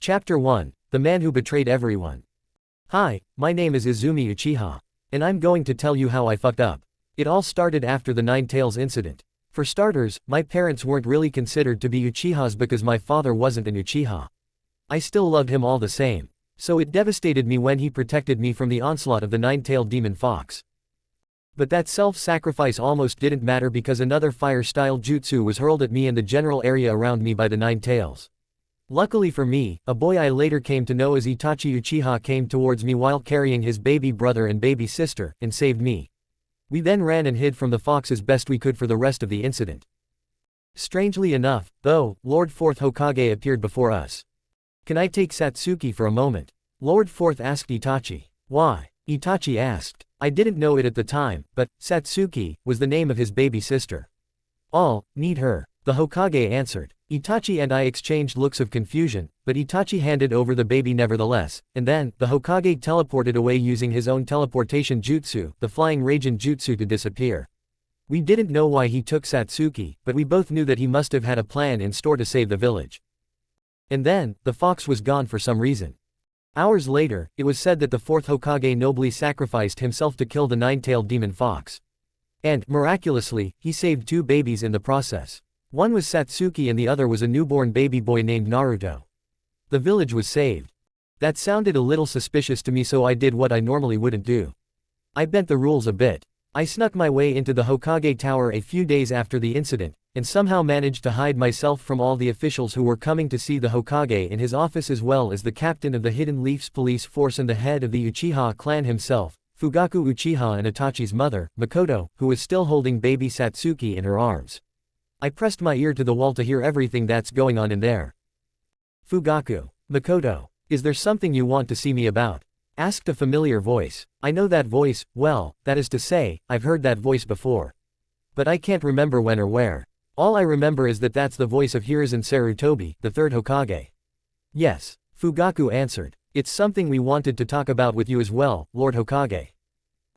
Chapter 1, The Man Who Betrayed Everyone. Hi, my name is Izumi Uchiha. And I'm going to tell you how I fucked up. It all started after the Nine Tails incident. For starters, my parents weren't really considered to be Uchihas because my father wasn't an Uchiha. I still loved him all the same. So it devastated me when he protected me from the onslaught of the nine-tailed demon fox. But that self-sacrifice almost didn't matter because another fire-style jutsu was hurled at me and the general area around me by the Nine Tails. Luckily for me, a boy I later came to know as Itachi Uchiha came towards me while carrying his baby brother and baby sister, and saved me. We then ran and hid from the fox as best we could for the rest of the incident. Strangely enough, though, Lord 4th Hokage appeared before us. "Can I take Satsuki for a moment?" Lord 4th asked Itachi. "Why?" Itachi asked. I didn't know it at the time, but Satsuki was the name of his baby sister. "I'll need her," the Hokage answered. Itachi and I exchanged looks of confusion, but Itachi handed over the baby nevertheless, and then, the Hokage teleported away using his own teleportation jutsu, the flying Raijin jutsu, to disappear. We didn't know why he took Satsuki, but we both knew that he must have had a plan in store to save the village. And then, the fox was gone for some reason. Hours later, it was said that the 4th Hokage nobly sacrificed himself to kill the nine-tailed demon fox. And, miraculously, he saved 2 babies in the process. One was Satsuki and the other was a newborn baby boy named Naruto. The village was saved. That sounded a little suspicious to me, so I did what I normally wouldn't do. I bent the rules a bit. I snuck my way into the Hokage Tower a few days after the incident, and somehow managed to hide myself from all the officials who were coming to see the Hokage in his office, as well as the captain of the Hidden Leafs police force and the head of the Uchiha clan himself, Fugaku Uchiha, and Itachi's mother, Makoto, who was still holding baby Satsuki in her arms. I pressed my ear to the wall to hear everything that's going on in there. "Fugaku. Makoto. Is there something you want to see me about?" asked a familiar voice. I know that voice, well, that is to say, I've heard that voice before. But I can't remember when or where. All I remember is that that's the voice of Hiruzen Sarutobi, the 3rd Hokage. "Yes," Fugaku answered. "It's something we wanted to talk about with you as well, Lord Hokage.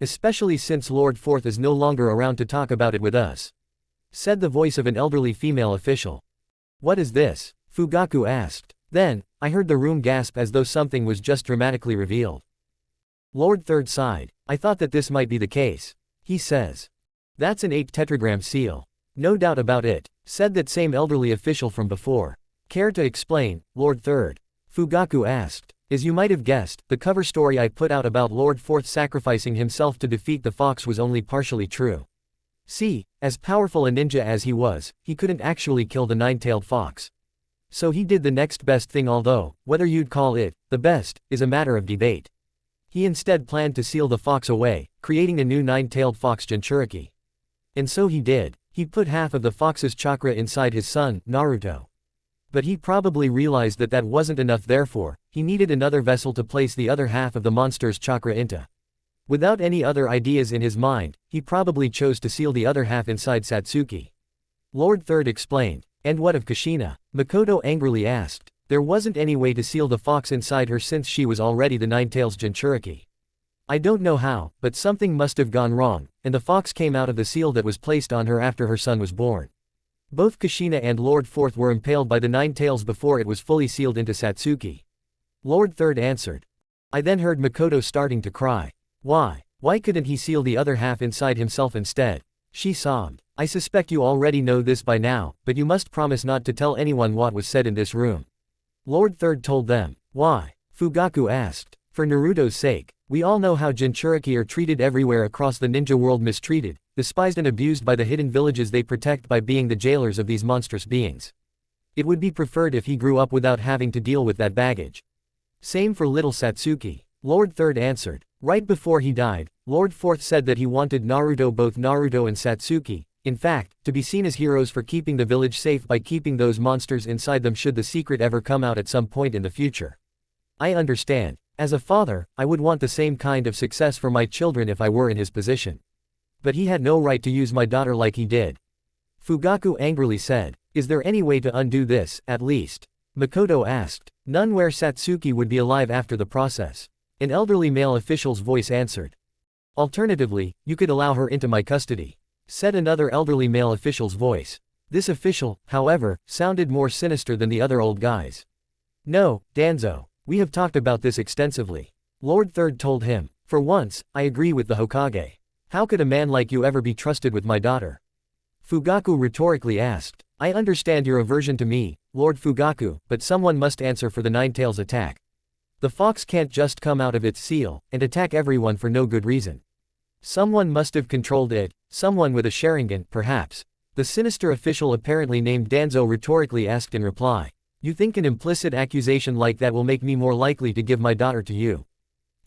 Especially since Lord 4th is no longer around to talk about it with us," said the voice of an elderly female official. "What is this?" Fugaku asked. Then, I heard the room gasp as though something was just dramatically revealed. Lord 3rd sighed. "I thought that this might be the case," he says. "That's an 8 tetragram seal." "No doubt about it," said that same elderly official from before. "Care to explain, Lord 3rd? Fugaku asked. As you might have guessed, the cover story I put out about Lord 4th sacrificing himself to defeat the fox was only partially true. See, as powerful a ninja as he was, he couldn't actually kill the nine-tailed fox. So he did the next best thing, although, whether you'd call it the best, is a matter of debate. He instead planned to seal the fox away, creating a new nine-tailed fox Jinchuriki. And so he did. He put half of the fox's chakra inside his son, Naruto. But he probably realized that that wasn't enough, therefore, he needed another vessel to place the other half of the monster's chakra into. Without any other ideas in his mind, he probably chose to seal the other half inside Satsuki. Lord 3rd explained. "And what of Kushina?" Makoto angrily asked. "There wasn't any way to seal the fox inside her since she was already the Nine-Tails Jinchuriki. I don't know how, but something must have gone wrong, and the fox came out of the seal that was placed on her after her son was born. Both Kushina and Lord 4th were impaled by the Nine Tails before it was fully sealed into Satsuki." Lord 3rd answered. I then heard Makoto starting to cry. Why couldn't he seal the other half inside himself instead? She sobbed. "I suspect you already know this by now, but you must promise not to tell anyone what was said in this room." Lord 3rd told them. "Why?" Fugaku asked. "For Naruto's sake. We all know how Jinchuriki are treated everywhere across the ninja world, mistreated, despised and abused by the hidden villages they protect by being the jailers of these monstrous beings. It would be preferred if he grew up without having to deal with that baggage. Same for little Satsuki." Lord 3rd answered. Right before he died, Lord 4th said that he wanted both Naruto and Satsuki, in fact, to be seen as heroes for keeping the village safe by keeping those monsters inside them should the secret ever come out at some point in the future. I understand. As a father, I would want the same kind of success for my children if I were in his position. But he had no right to use my daughter like he did. Fugaku angrily said. "Is there any way to undo this, at least?" Makoto asked. "None, where Satsuki would be alive after the process." An elderly male official's voice answered. "Alternatively, you could allow her into my custody," said another elderly male official's voice. This official, however, sounded more sinister than the other old guys. No, Danzo. We have talked about this extensively. Lord Third told him. For once, I agree with the Hokage. How could a man like you ever be trusted with my daughter? Fugaku rhetorically asked. I understand your aversion to me, Lord Fugaku, but someone must answer for the Ninetales attack. The fox can't just come out of its seal and attack everyone for no good reason. Someone must have controlled it, someone with a Sharingan, perhaps. The sinister official apparently named Danzo rhetorically asked in reply. You think an implicit accusation like that will make me more likely to give my daughter to you?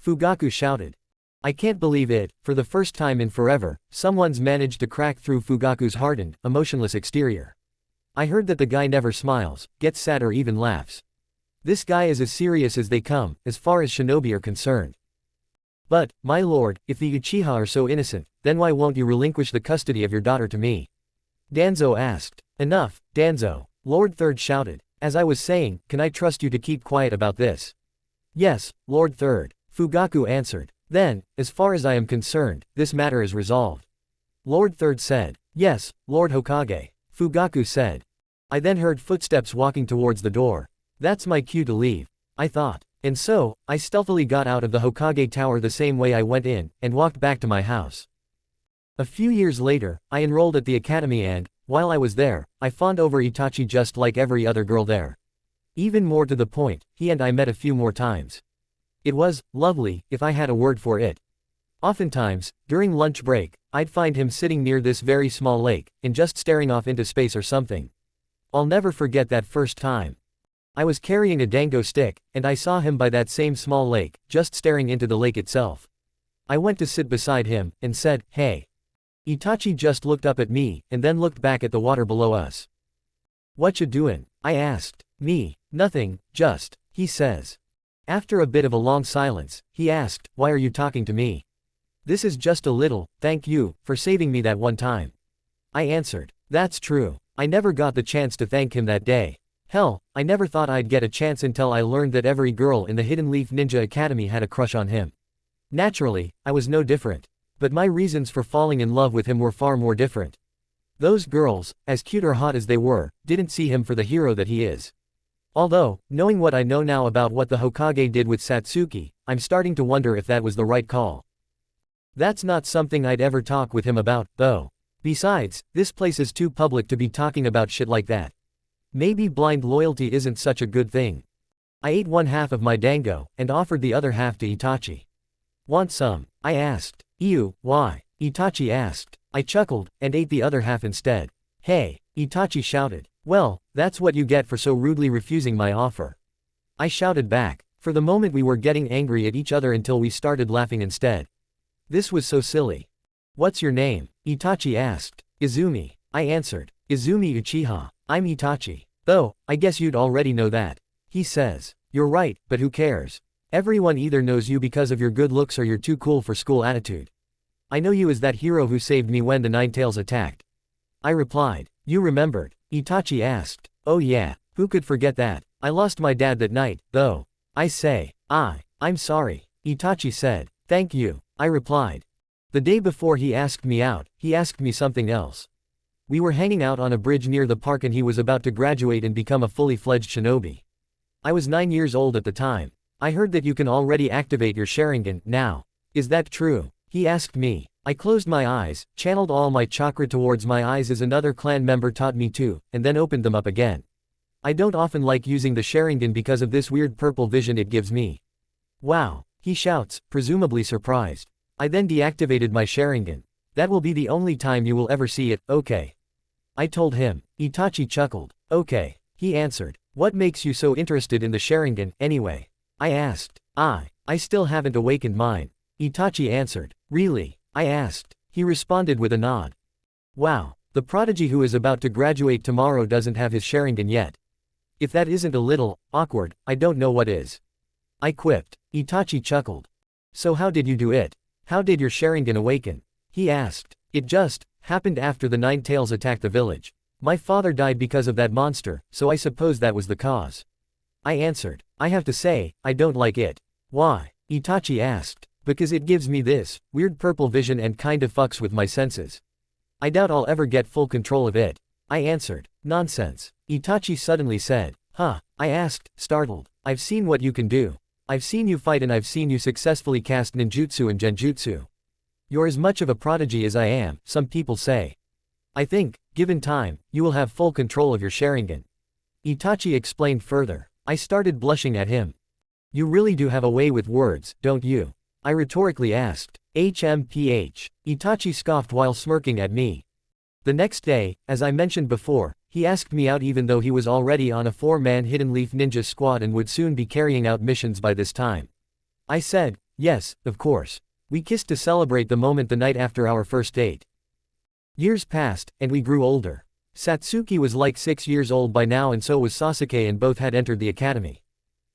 Fugaku shouted. I can't believe it, for the first time in forever, someone's managed to crack through Fugaku's hardened, emotionless exterior. I heard that the guy never smiles, gets sad or even laughs. This guy is as serious as they come, as far as shinobi are concerned. But, my lord, if the Uchiha are so innocent, then why won't you relinquish the custody of your daughter to me? Danzo asked. Enough, Danzo, Lord Third shouted. As I was saying, can I trust you to keep quiet about this? Yes, Lord Third, Fugaku answered. Then, as far as I am concerned, this matter is resolved. Lord Third said. Yes, Lord Hokage, Fugaku said. I then heard footsteps walking towards the door. That's my cue to leave, I thought. And so, I stealthily got out of the Hokage tower the same way I went in, and walked back to my house. A few years later, I enrolled at the academy and, while I was there, I fawned over Itachi just like every other girl there. Even more to the point, he and I met a few more times. It was lovely, if I had a word for it. Oftentimes, during lunch break, I'd find him sitting near this very small lake, and just staring off into space or something. I'll never forget that first time. I was carrying a dango stick, and I saw him by that same small lake, just staring into the lake itself. I went to sit beside him, and said, hey. Itachi just looked up at me, and then looked back at the water below us. What you doin'? I asked. Me, nothing, just, he says. After a bit of a long silence, he asked, why are you talking to me? This is just a little, thank you, for saving me that one time. I answered. That's true. I never got the chance to thank him that day. Hell, I never thought I'd get a chance until I learned that every girl in the Hidden Leaf Ninja Academy had a crush on him. Naturally, I was no different. But my reasons for falling in love with him were far more different. Those girls, as cute or hot as they were, didn't see him for the hero that he is. Although, knowing what I know now about what the Hokage did with Satsuki, I'm starting to wonder if that was the right call. That's not something I'd ever talk with him about, though. Besides, this place is too public to be talking about shit like that. Maybe blind loyalty isn't such a good thing. I ate one half of my dango, and offered the other half to Itachi. Want some? I asked. Ew, why? Itachi asked. I chuckled, and ate the other half instead. Hey, Itachi shouted. Well, that's what you get for so rudely refusing my offer. I shouted back. For the moment we were getting angry at each other until we started laughing instead. This was so silly. What's your name? Itachi asked. Izumi. I answered. Izumi Uchiha. I'm Itachi. Though, I guess you'd already know that. He says. You're right, but who cares? Everyone either knows you because of your good looks or you're too cool for school attitude. I know you as that hero who saved me when the Ninetales attacked. I replied. You remembered? Itachi asked. Oh yeah, who could forget that? I lost my dad that night, though. I say. I'm sorry. Itachi said. Thank you, I replied. The day before he asked me out, he asked me something else. We were hanging out on a bridge near the park and he was about to graduate and become a fully fledged shinobi. I was 9 years old at the time. I heard that you can already activate your Sharingan now. Is that true? He asked me. I closed my eyes, channeled all my chakra towards my eyes as another clan member taught me to, and then opened them up again. I don't often like using the Sharingan because of this weird purple vision it gives me. Wow, he shouts, presumably surprised. I then deactivated my Sharingan. That will be the only time you will ever see it, okay? I told him. Itachi chuckled. Okay, he answered. What makes you so interested in the Sharingan, anyway? I asked. I still haven't awakened mine. Itachi answered. Really? I asked. He responded with a nod. Wow, the prodigy who is about to graduate tomorrow doesn't have his Sharingan yet. If that isn't a little awkward, I don't know what is. I quipped. Itachi chuckled. So how did you do it? How did your Sharingan awaken? He asked. It just happened after the Ninetales attacked the village. My father died because of that monster, so I suppose that was the cause. I answered. I have to say, I don't like it. Why? Itachi asked. Because it gives me this weird purple vision and kind of fucks with my senses. I doubt I'll ever get full control of it. I answered. Nonsense. Itachi suddenly said. Huh? I asked, startled. I've seen what you can do. I've seen you fight and I've seen you successfully cast ninjutsu and genjutsu. You're as much of a prodigy as I am, some people say. I think, given time, you will have full control of your Sharingan. Itachi explained further. I started blushing at him. You really do have a way with words, don't you? I rhetorically asked. HMPH. Itachi scoffed while smirking at me. The next day, as I mentioned before, he asked me out even though he was already on a 4-man Hidden Leaf Ninja squad and would soon be carrying out missions by this time. I said, yes, of course. We kissed to celebrate the moment the night after our first date. Years passed, and we grew older. Satsuki was like 6 years old by now and so was Sasuke, and both had entered the academy.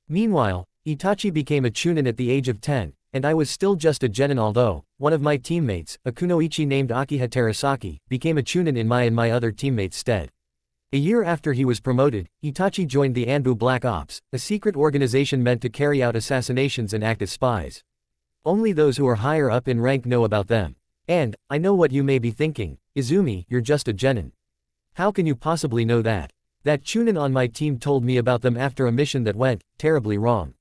Meanwhile, Itachi became a chunin at the age of 10, and I was still just a genin, although one of my teammates, a kunoichi named Akiha Terasaki, became a chunin in my and my other teammates' stead. A year after he was promoted, Itachi joined the Anbu Black Ops, a secret organization meant to carry out assassinations and act as spies. Only those who are higher up in rank know about them. And, I know what you may be thinking, Izumi, you're just a genin. How can you possibly know that? That chunin on my team told me about them after a mission that went terribly wrong.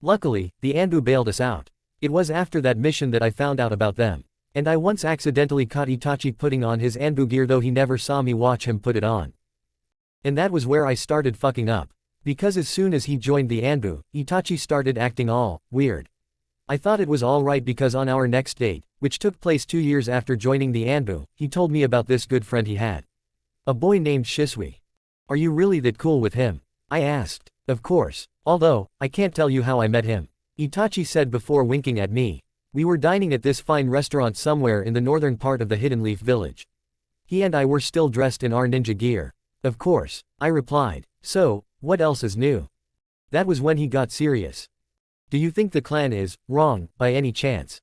Luckily, the Anbu bailed us out. It was after that mission that I found out about them. And I once accidentally caught Itachi putting on his Anbu gear, though he never saw me watch him put it on. And that was where I started fucking up. Because as soon as he joined the Anbu, Itachi started acting all weird. I thought it was alright because on our next date, which took place 2 years after joining the Anbu, he told me about this good friend he had. A boy named Shisui. Are you really that cool with him? I asked. Of course. Although, I can't tell you how I met him. Itachi said before winking at me. We were dining at this fine restaurant somewhere in the northern part of the Hidden Leaf Village. He and I were still dressed in our ninja gear. Of course, I replied. So, what else is new? That was when he got serious. Do you think the clan is wrong, by any chance?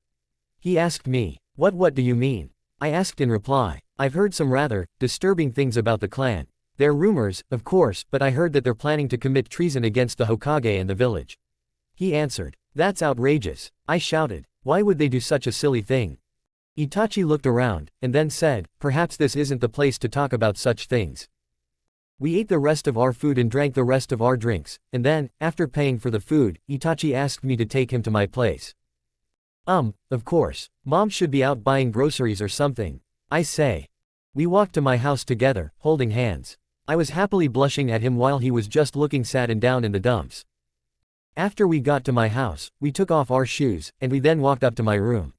He asked me. What do you mean? I asked in reply. I've heard some rather disturbing things about the clan. They're rumors, of course, but I heard that they're planning to commit treason against the Hokage and the village. He answered. That's outrageous. I shouted. Why would they do such a silly thing? Itachi looked around, and then said, perhaps this isn't the place to talk about such things. We ate the rest of our food and drank the rest of our drinks, and then, after paying for the food, Itachi asked me to take him to my place. Of course. Mom should be out buying groceries or something. I say. We walked to my house together, holding hands. I was happily blushing at him while he was just looking sad and down in the dumps. After we got to my house, we took off our shoes, and we then walked up to my room.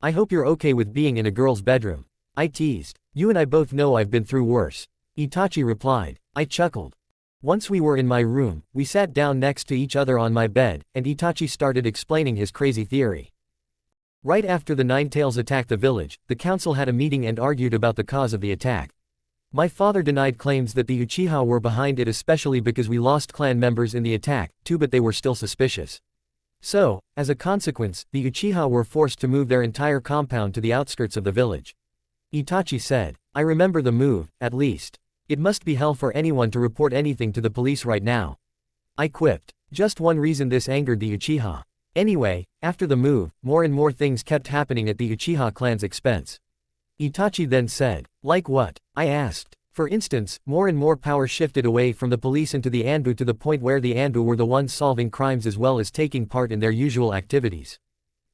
I hope you're okay with being in a girl's bedroom. I teased. You and I both know I've been through worse. Itachi replied. I chuckled. Once we were in my room, we sat down next to each other on my bed, and Itachi started explaining his crazy theory. Right after the Nine Tails attacked the village, the council had a meeting and argued about the cause of the attack. My father denied claims that the Uchiha were behind it, especially because we lost clan members in the attack, too, but they were still suspicious. So, as a consequence, the Uchiha were forced to move their entire compound to the outskirts of the village. Itachi said. I remember the move, at least. It must be hell for anyone to report anything to the police right now. I quipped. Just one reason this angered the Uchiha. Anyway, after the move, more and more things kept happening at the Uchiha clan's expense. Itachi then said. Like what? I asked. For instance, more and more power shifted away from the police into the Anbu to the point where the Anbu were the ones solving crimes as well as taking part in their usual activities.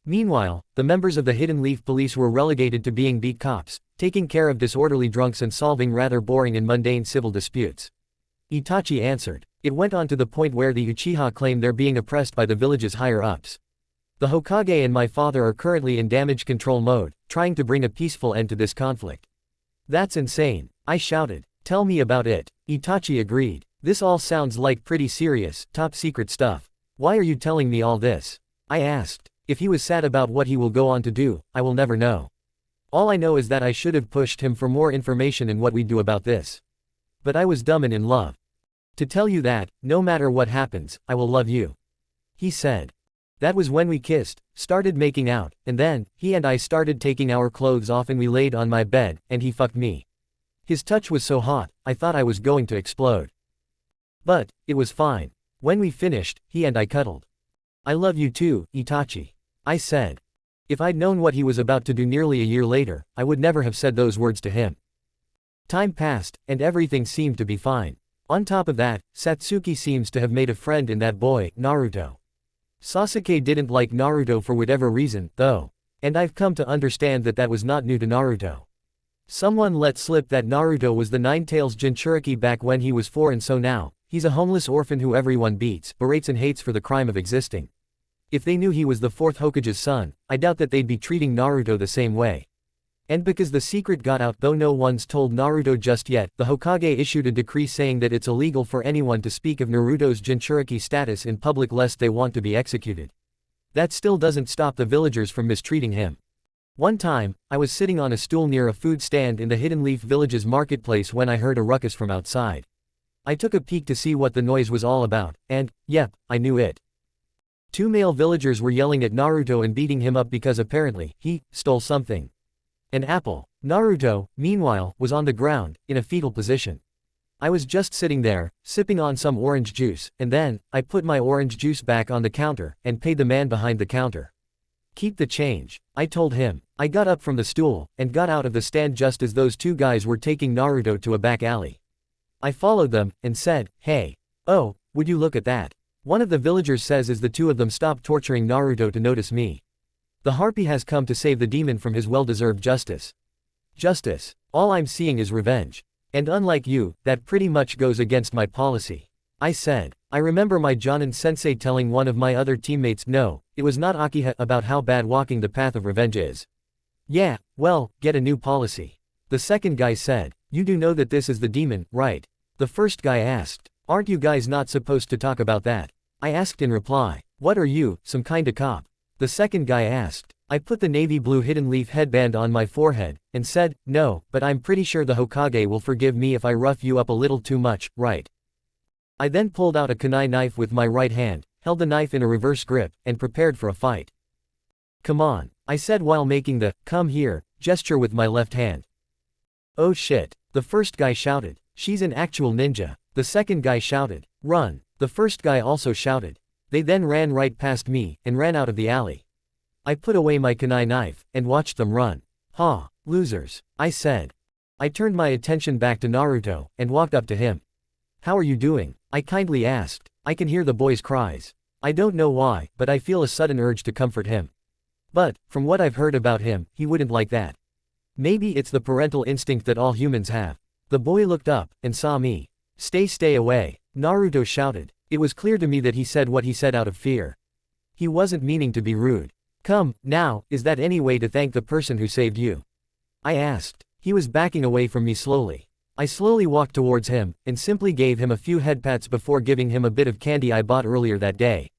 Meanwhile, the members of the Hidden Leaf Police were relegated to being beat cops, taking care of disorderly drunks and solving rather boring and mundane civil disputes. Itachi answered. It went on to the point where the Uchiha claimed they're being oppressed by the village's higher-ups. The Hokage and my father are currently in damage control mode, trying to bring a peaceful end to this conflict. That's insane, I shouted. Tell me about it. Itachi agreed. This all sounds like pretty serious, top-secret stuff. Why are you telling me all this? I asked. If he was sad about what he will go on to do, I will never know. All I know is that I should have pushed him for more information in what we do about this. But I was dumb and in love. To tell you that, no matter what happens, I will love you. He said. That was when we kissed, started making out, and then, he and I started taking our clothes off and we laid on my bed, and he fucked me. His touch was so hot, I thought I was going to explode. But, it was fine. When we finished, he and I cuddled. I love you too, Itachi. I said. If I'd known what he was about to do nearly a year later, I would never have said those words to him. Time passed, and everything seemed to be fine. On top of that, Satsuki seems to have made a friend in that boy, Naruto. Sasuke didn't like Naruto for whatever reason, though. And I've come to understand that that was not new to Naruto. Someone let slip that Naruto was the Nine-Tails Jinchuriki back when he was 4, and so now, he's a homeless orphan who everyone beats, berates and hates for the crime of existing. If they knew he was the 4th Hokage's son, I doubt that they'd be treating Naruto the same way. And because the secret got out, though no one's told Naruto just yet, the Hokage issued a decree saying that it's illegal for anyone to speak of Naruto's Jinchuriki status in public lest they want to be executed. That still doesn't stop the villagers from mistreating him. One time, I was sitting on a stool near a food stand in the Hidden Leaf Village's marketplace when I heard a ruckus from outside. I took a peek to see what the noise was all about, and, yep, I knew it. 2 male villagers were yelling at Naruto and beating him up because apparently, he stole something. An apple. Naruto, meanwhile, was on the ground, in a fetal position. I was just sitting there, sipping on some orange juice, and then, I put my orange juice back on the counter, and paid the man behind the counter. Keep the change, I told him. I got up from the stool, and got out of the stand just as those 2 guys were taking Naruto to a back alley. I followed them, and said, "Hey. Oh, would you look at that?" One of the villagers says as the 2 of them stop torturing Naruto to notice me. The harpy has come to save the demon from his well-deserved justice. Justice. All I'm seeing is revenge. And unlike you, that pretty much goes against my policy. I said. I remember my Jonin-sensei telling one of my other teammates, no, it was not Akiha, about how bad walking the path of revenge is. Yeah, well, get a new policy. The second guy said. You do know that this is the demon, right? The first guy asked. Aren't you guys not supposed to talk about that? I asked in reply. What are you, some kinda cop? The second guy asked. I put the navy blue hidden leaf headband on my forehead, and said, no, but I'm pretty sure the Hokage will forgive me if I rough you up a little too much, right? I then pulled out a kunai knife with my right hand, held the knife in a reverse grip, and prepared for a fight. Come on, I said while making the, come here, gesture with my left hand. Oh shit, the first guy shouted. She's an actual ninja. The second guy shouted. Run. The first guy also shouted. They then ran right past me, and ran out of the alley. I put away my kunai knife, and watched them run. Ha, losers, I said. I turned my attention back to Naruto, and walked up to him. How are you doing? I kindly asked. I can hear the boy's cries. I don't know why, but I feel a sudden urge to comfort him. But, from what I've heard about him, he wouldn't like that. Maybe it's the parental instinct that all humans have. The boy looked up, and saw me. Stay away, Naruto shouted. It was clear to me that he said what he said out of fear. He wasn't meaning to be rude. Come, now, is that any way to thank the person who saved you? I asked. He was backing away from me slowly. I slowly walked towards him, and simply gave him a few headpats before giving him a bit of candy I bought earlier that day.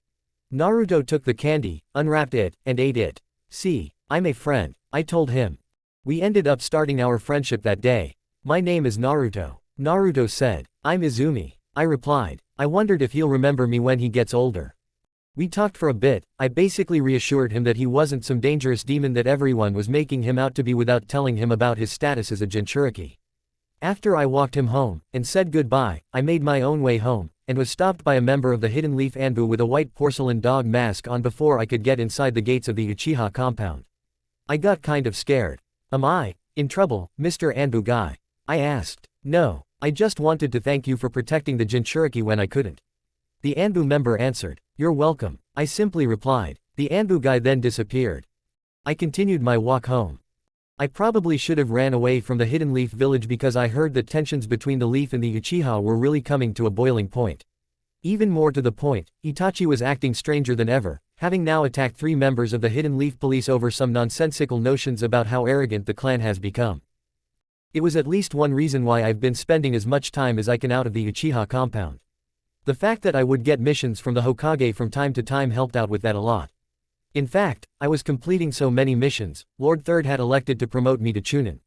Naruto took the candy, unwrapped it, and ate it. See, I'm a friend, I told him. We ended up starting our friendship that day. My name is Naruto. Naruto said. I'm Izumi. I replied. I wondered if he'll remember me when he gets older. We talked for a bit. I basically reassured him that he wasn't some dangerous demon that everyone was making him out to be without telling him about his status as a Jinchuriki. After I walked him home, and said goodbye, I made my own way home, and was stopped by a member of the Hidden Leaf Anbu with a white porcelain dog mask on before I could get inside the gates of the Uchiha compound. I got kind of scared. Am I in trouble, Mr. Anbu guy? I asked. No, I just wanted to thank you for protecting the Jinchuriki when I couldn't. The Anbu member answered. You're welcome, I simply replied. The Anbu guy then disappeared. I continued my walk home. I probably should have ran away from the Hidden Leaf village because I heard that tensions between the Leaf and the Uchiha were really coming to a boiling point. Even more to the point, Itachi was acting stranger than ever, having now attacked 3 members of the Hidden Leaf police over some nonsensical notions about how arrogant the clan has become. It was at least one reason why I've been spending as much time as I can out of the Uchiha compound. The fact that I would get missions from the Hokage from time to time helped out with that a lot. In fact, I was completing so many missions, Lord Third had elected to promote me to Chunin.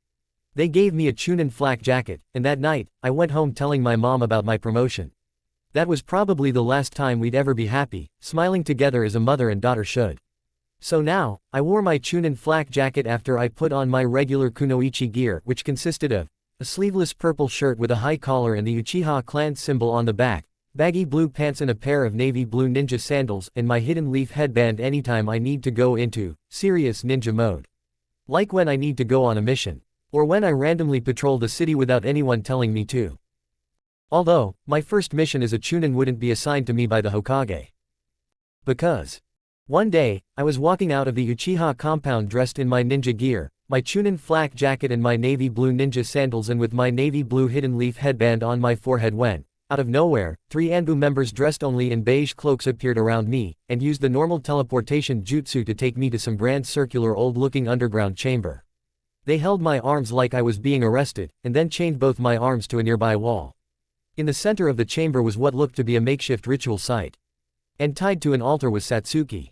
They gave me a Chunin flak jacket, and that night, I went home telling my mom about my promotion. That was probably the last time we'd ever be happy, smiling together as a mother and daughter should. So now, I wore my Chunin flak jacket after I put on my regular kunoichi gear, which consisted of a sleeveless purple shirt with a high collar and the Uchiha clan symbol on the back, baggy blue pants and a pair of navy blue ninja sandals, and my Hidden Leaf headband anytime I need to go into serious ninja mode. Like when I need to go on a mission. Or when I randomly patrol the city without anyone telling me to. Although, my first mission as a chunin wouldn't be assigned to me by the Hokage. Because one day, I was walking out of the Uchiha compound dressed in my ninja gear, my chunin flak jacket and my navy blue ninja sandals, and with my navy blue hidden leaf headband on my forehead when, out of nowhere, 3 Anbu members dressed only in beige cloaks appeared around me, and used the normal teleportation jutsu to take me to some grand circular old-looking underground chamber. They held my arms like I was being arrested, and then chained both my arms to a nearby wall. In the center of the chamber was what looked to be a makeshift ritual site. And tied to an altar was Satsuki.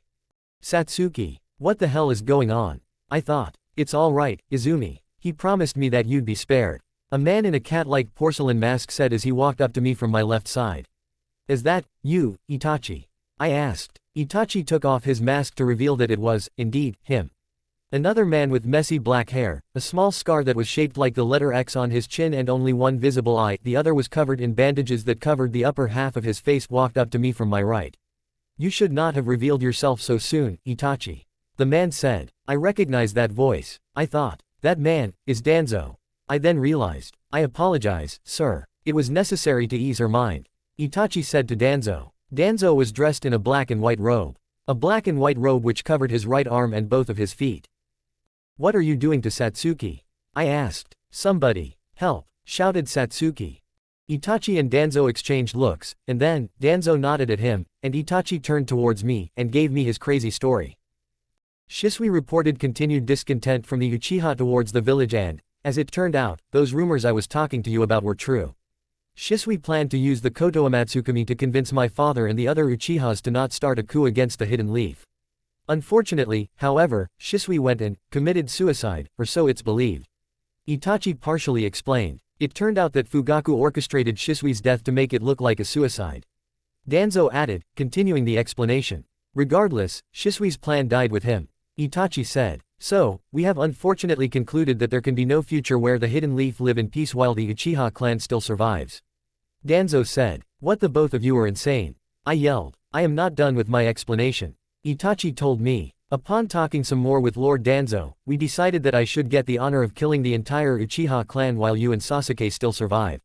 Satsuki, what the hell is going on? I thought. It's all right, Izumi. He promised me that you'd be spared. A man in a cat-like porcelain mask said as he walked up to me from my left side. Is that you, Itachi? I asked. Itachi took off his mask to reveal that it was, indeed, him. Another man with messy black hair, a small scar that was shaped like the letter X on his chin and only one visible eye, the other was covered in bandages that covered the upper half of his face, walked up to me from my right. You should not have revealed yourself so soon, Itachi. The man said. I recognized that voice. I thought, that man is Danzo. I then realized. I apologize, sir. It was necessary to ease her mind. Itachi said to Danzo. Danzo was dressed in a black and white robe. A black and white robe which covered his right arm and both of his feet. What are you doing to Satsuki? I asked. Somebody, help, shouted Satsuki. Itachi and Danzo exchanged looks, and then, Danzo nodded at him, and Itachi turned towards me, and gave me his crazy story. Shisui reported continued discontent from the Uchiha towards the village and, as it turned out, those rumors I was talking to you about were true. Shisui planned to use the Koto Amatsukami to convince my father and the other Uchihas to not start a coup against the Hidden Leaf. Unfortunately, however, Shisui went and committed suicide, or so it's believed. Itachi partially explained. It turned out that Fugaku orchestrated Shisui's death to make it look like a suicide. Danzo added, continuing the explanation. Regardless, Shisui's plan died with him. Itachi said. So, we have unfortunately concluded that there can be no future where the Hidden Leaf live in peace while the Uchiha clan still survives. Danzo said. What, the both of you are insane. I yelled. I am not done with my explanation. Itachi told me. Upon talking some more with Lord Danzo, we decided that I should get the honor of killing the entire Uchiha clan while you and Sasuke still survive.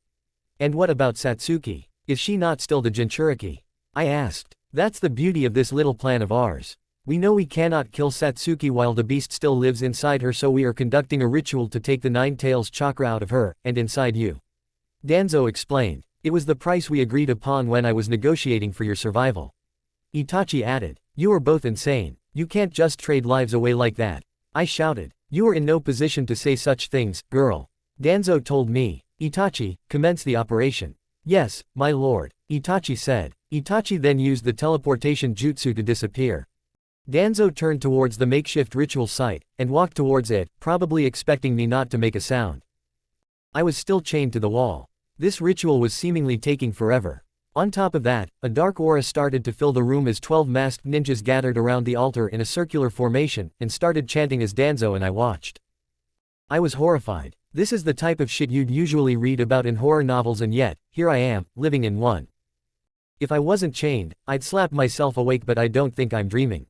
And what about Satsuki? Is she not still the Jinchuriki? I asked. That's the beauty of this little plan of ours. We know we cannot kill Satsuki while the beast still lives inside her, so we are conducting a ritual to take the Nine Tails chakra out of her, and inside you. Danzo explained. It was the price we agreed upon when I was negotiating for your survival. Itachi added. You are both insane. You can't just trade lives away like that. I shouted. You are in no position to say such things, girl. Danzo told me. Itachi, commence the operation. Yes, my lord, Itachi said. Itachi then used the teleportation jutsu to disappear. Danzo turned towards the makeshift ritual site, and walked towards it, probably expecting me not to make a sound. I was still chained to the wall. This ritual was seemingly taking forever. On top of that, a dark aura started to fill the room as 12 masked ninjas gathered around the altar in a circular formation, and started chanting as Danzo and I watched. I was horrified. This is the type of shit you'd usually read about in horror novels, and yet, here I am, living in one. If I wasn't chained, I'd slap myself awake, but I don't think I'm dreaming.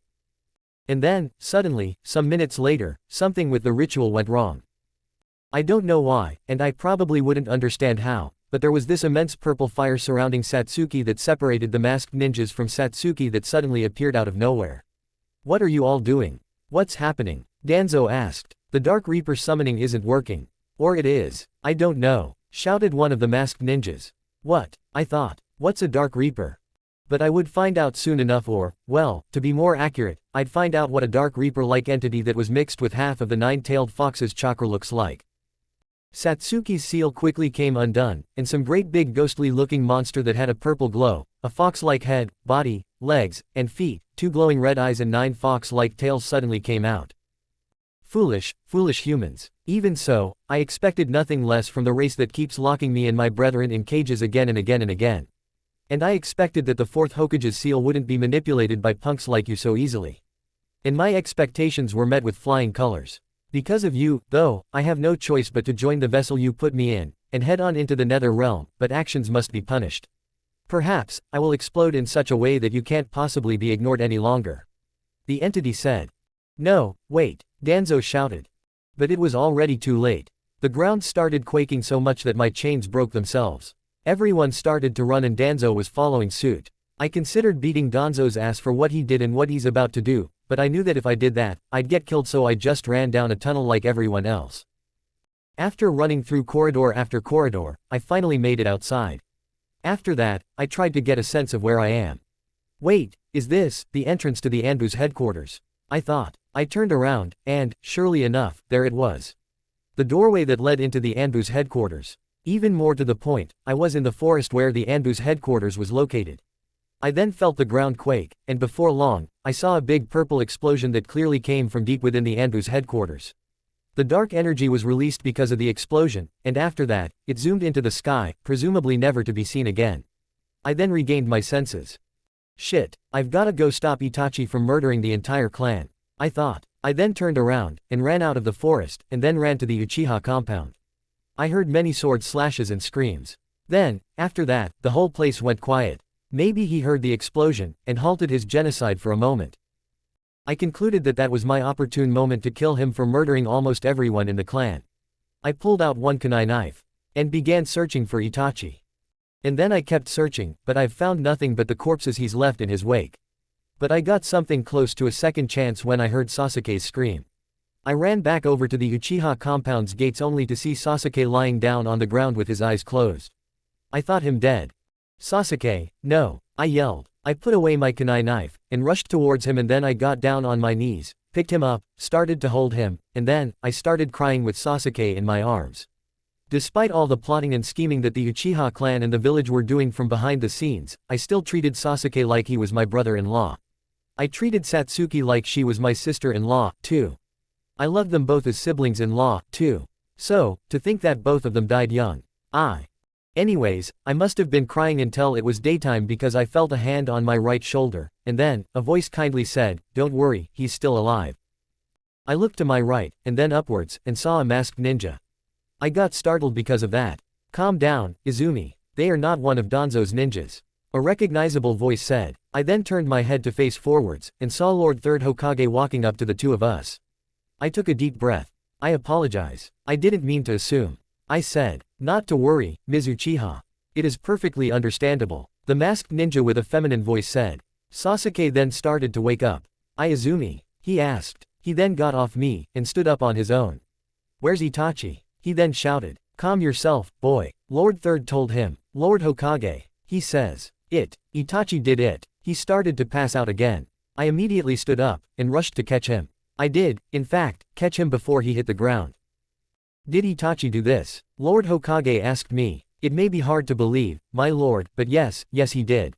And then, suddenly, some minutes later, something with the ritual went wrong. I don't know why, and I probably wouldn't understand how, but there was this immense purple fire surrounding Satsuki that separated the masked ninjas from Satsuki that suddenly appeared out of nowhere. What are you all doing? What's happening? Danzo asked. The Dark Reaper summoning isn't working. Or it is. I don't know, shouted one of the masked ninjas. What? I thought. What's a Dark Reaper? But I would find out soon enough, or, well, to be more accurate, I'd find out what a Dark Reaper-like entity that was mixed with half of the nine-tailed fox's chakra looks like. Satsuki's seal quickly came undone, and some great big ghostly-looking monster that had a purple glow, a fox-like head, body, legs, and feet, 2 glowing red eyes and 9 fox-like tails suddenly came out. Foolish, foolish humans. Even so, I expected nothing less from the race that keeps locking me and my brethren in cages again and again and again. And I expected that the 4th Hokage's seal wouldn't be manipulated by punks like you so easily. And my expectations were met with flying colors. Because of you, though, I have no choice but to join the vessel you put me in, and head on into the nether realm, but actions must be punished. Perhaps, I will explode in such a way that you can't possibly be ignored any longer. The entity said. No, wait, Danzo shouted. But it was already too late. The ground started quaking so much that my chains broke themselves. Everyone started to run and Danzo was following suit. I considered beating Danzo's ass for what he did and what he's about to do, but I knew that if I did that, I'd get killed, so I just ran down a tunnel like everyone else. After running through corridor after corridor, I finally made it outside. After that, I tried to get a sense of where I am. Wait, is this the entrance to the Anbu's headquarters? I thought. I turned around, and, surely enough, there it was. The doorway that led into the Anbu's headquarters. Even more to the point, I was in the forest where the Anbu's headquarters was located. I then felt the ground quake, and before long, I saw a big purple explosion that clearly came from deep within the Anbu's headquarters. The dark energy was released because of the explosion, and after that, it zoomed into the sky, presumably never to be seen again. I then regained my senses. Shit, I've gotta go stop Itachi from murdering the entire clan, I thought. I then turned around, and ran out of the forest, and then ran to the Uchiha compound. I heard many sword slashes and screams. Then, after that, the whole place went quiet. Maybe he heard the explosion, and halted his genocide for a moment. I concluded that that was my opportune moment to kill him for murdering almost everyone in the clan. I pulled out one kunai knife, and began searching for Itachi. And then I kept searching, but I've found nothing but the corpses he's left in his wake. But I got something close to a second chance when I heard Sasuke's scream. I ran back over to the Uchiha compound's gates only to see Sasuke lying down on the ground with his eyes closed. I thought him dead. Sasuke, no, I yelled. I put away my kunai knife, and rushed towards him, and then I got down on my knees, picked him up, started to hold him, and then, I started crying with Sasuke in my arms. Despite all the plotting and scheming that the Uchiha clan and the village were doing from behind the scenes, I still treated Sasuke like he was my brother-in-law. I treated Satsuki like she was my sister-in-law, too. I loved them both as siblings-in-law, too. So, to think that both of them died young. Anyways, I must have been crying until it was daytime because I felt a hand on my right shoulder, and then, a voice kindly said, "Don't worry, he's still alive." I looked to my right, and then upwards, and saw a masked ninja. I got startled because of that. "Calm down, Izumi. They are not one of Danzo's ninjas," a recognizable voice said. I then turned my head to face forwards, and saw Lord Third Hokage walking up to the two of us. I took a deep breath. "I apologize. I didn't mean to assume," I said. "Not to worry, Ms. Uchiha. It is perfectly understandable," the masked ninja with a feminine voice said. Sasuke then started to wake up. "Izumi?" he asked. He then got off me, and stood up on his own. "Where's Itachi?" he then shouted. "Calm yourself, boy," Lord Third told him. "Lord Hokage," he says. Itachi did it. He started to pass out again. I immediately stood up, and rushed to catch him. I did, in fact, catch him before he hit the ground. "Did Itachi do this?" Lord Hokage asked me. "It may be hard to believe, my lord, but yes he did,"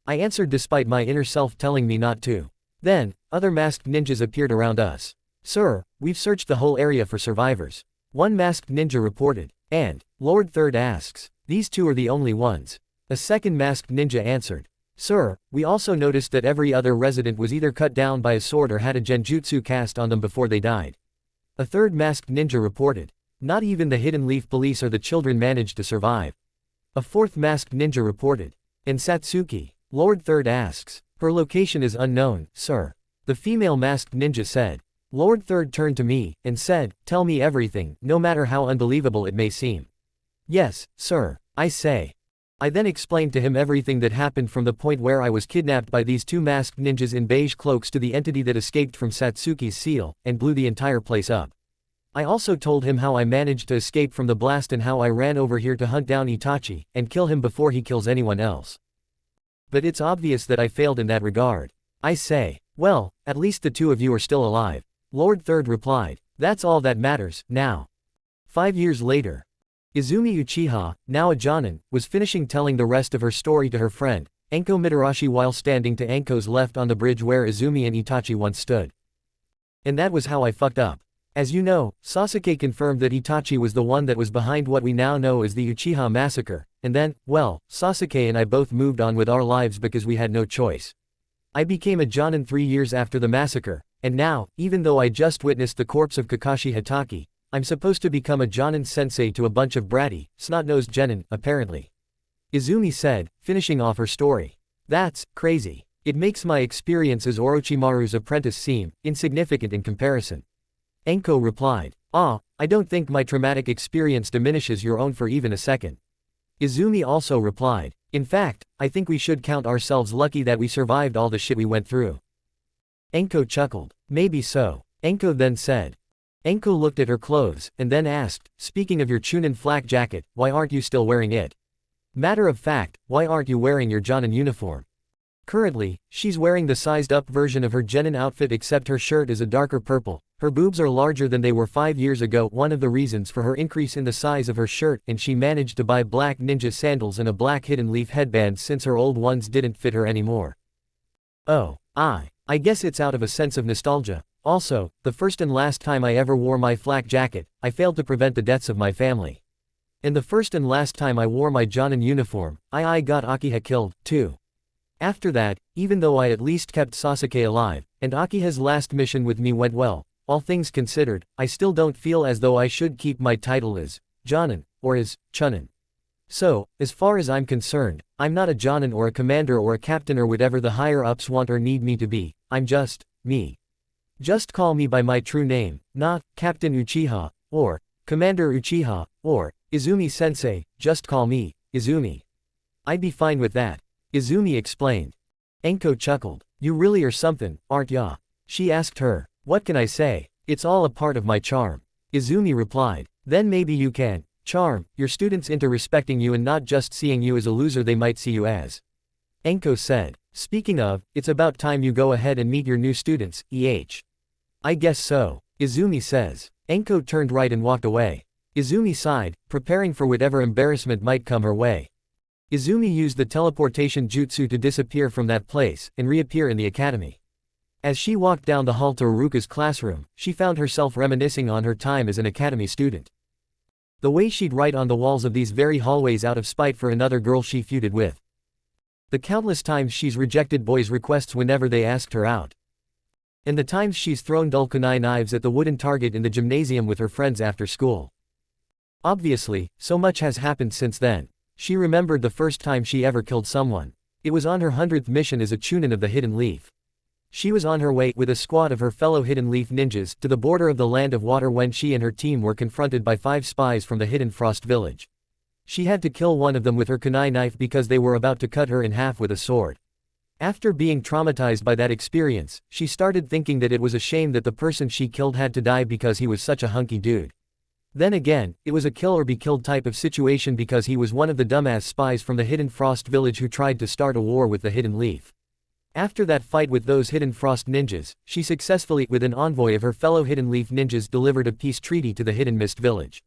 I answered despite my inner self telling me not to. Then, other masked ninjas appeared around us. "Sir, we've searched the whole area for survivors," one masked ninja reported. "And," Lord Third asks, "these two are the only ones?" A second masked ninja answered. "Sir, we also noticed that every other resident was either cut down by a sword or had a genjutsu cast on them before they died," a third masked ninja reported. "Not even the Hidden Leaf Police or the children managed to survive," a fourth masked ninja reported. "And Satsuki?" Lord Third asks. "Her location is unknown, sir," the female masked ninja said. Lord Third turned to me, and said, "Tell me everything, no matter how unbelievable it may seem." "Yes, sir," I say. I then explained to him everything that happened from the point where I was kidnapped by these two masked ninjas in beige cloaks to the entity that escaped from Satsuki's seal, and blew the entire place up. I also told him how I managed to escape from the blast and how I ran over here to hunt down Itachi, and kill him before he kills anyone else. But it's obvious that I failed in that regard. I say. "Well, at least the two of you are still alive," Lord Third replied. "That's all that matters, now." 5 years later. Izumi Uchiha, now a Jonin, was finishing telling the rest of her story to her friend, Enko Mitarashi, while standing to Enko's left on the bridge where Izumi and Itachi once stood. And that was how I fucked up. As you know, Sasuke confirmed that Itachi was the one that was behind what we now know as the Uchiha massacre, and then, well, Sasuke and I both moved on with our lives because we had no choice. I became a Jonin 3 years after the massacre, and now, even though I just witnessed the corpse of Kakashi Hatake, I'm supposed to become a Jonin sensei to a bunch of bratty, snot-nosed genin, apparently. Izumi said, finishing off her story. "That's crazy. It makes my experience as Orochimaru's apprentice seem insignificant in comparison." Enko replied. "I don't think my traumatic experience diminishes your own for even a second." Izumi also replied. In fact, I think we should count ourselves lucky that we survived all the shit we went through. Enko chuckled. Maybe so. Enko then said. Enko looked at her clothes, and then asked, speaking of your Chunin flak jacket, why aren't you still wearing it? Matter of fact, why aren't you wearing your Jonin uniform? Currently, she's wearing the sized-up version of her Genin outfit except her shirt is a darker purple, her boobs are larger than they were 5 years ago, one of the reasons for her increase in the size of her shirt, and she managed to buy black ninja sandals and a black hidden leaf headband since her old ones didn't fit her anymore. Oh, I guess it's out of a sense of nostalgia. Also, the first and last time I ever wore my flak jacket, I failed to prevent the deaths of my family. And the first and last time I wore my Jonin uniform, I got Akiha killed, too. After that, even though I at least kept Sasuke alive, and Akiha's last mission with me went well, all things considered, I still don't feel as though I should keep my title as Jonin, or as Chunin. So, as far as I'm concerned, I'm not a Jonin or a commander or a captain or whatever the higher-ups want or need me to be, I'm just me. Just call me by my true name, not Captain Uchiha, or Commander Uchiha, or Izumi-sensei, just call me Izumi. I'd be fine with that. Izumi explained. Enko chuckled. You really are something, aren't ya? She asked her. What can I say? It's all a part of my charm. Izumi replied. Then maybe you can charm your students into respecting you and not just seeing you as a loser they might see you as. Enko said. Speaking of, it's about time you go ahead and meet your new students, I guess so. Izumi says. Enko turned right and walked away. Izumi sighed, preparing for whatever embarrassment might come her way. Izumi used the teleportation jutsu to disappear from that place, and reappear in the academy. As she walked down the hall to Iruka's classroom, she found herself reminiscing on her time as an academy student. The way she'd write on the walls of these very hallways out of spite for another girl she feuded with. The countless times she's rejected boys' requests whenever they asked her out. And the times she's thrown dull kunai knives at the wooden target in the gymnasium with her friends after school. Obviously, so much has happened since then. She remembered the first time she ever killed someone. It was on her 100th mission as a Chunin of the Hidden Leaf. She was on her way, with a squad of her fellow Hidden Leaf ninjas, to the border of the Land of Water when she and her team were confronted by 5 spies from the Hidden Frost Village. She had to kill one of them with her kunai knife because they were about to cut her in half with a sword. After being traumatized by that experience, she started thinking that it was a shame that the person she killed had to die because he was such a hunky dude. Then again, it was a kill or be killed type of situation because he was one of the dumbass spies from the Hidden Frost Village who tried to start a war with the Hidden Leaf. After that fight with those Hidden Frost ninjas, she successfully, with an envoy of her fellow Hidden Leaf ninjas, delivered a peace treaty to the Hidden Mist Village.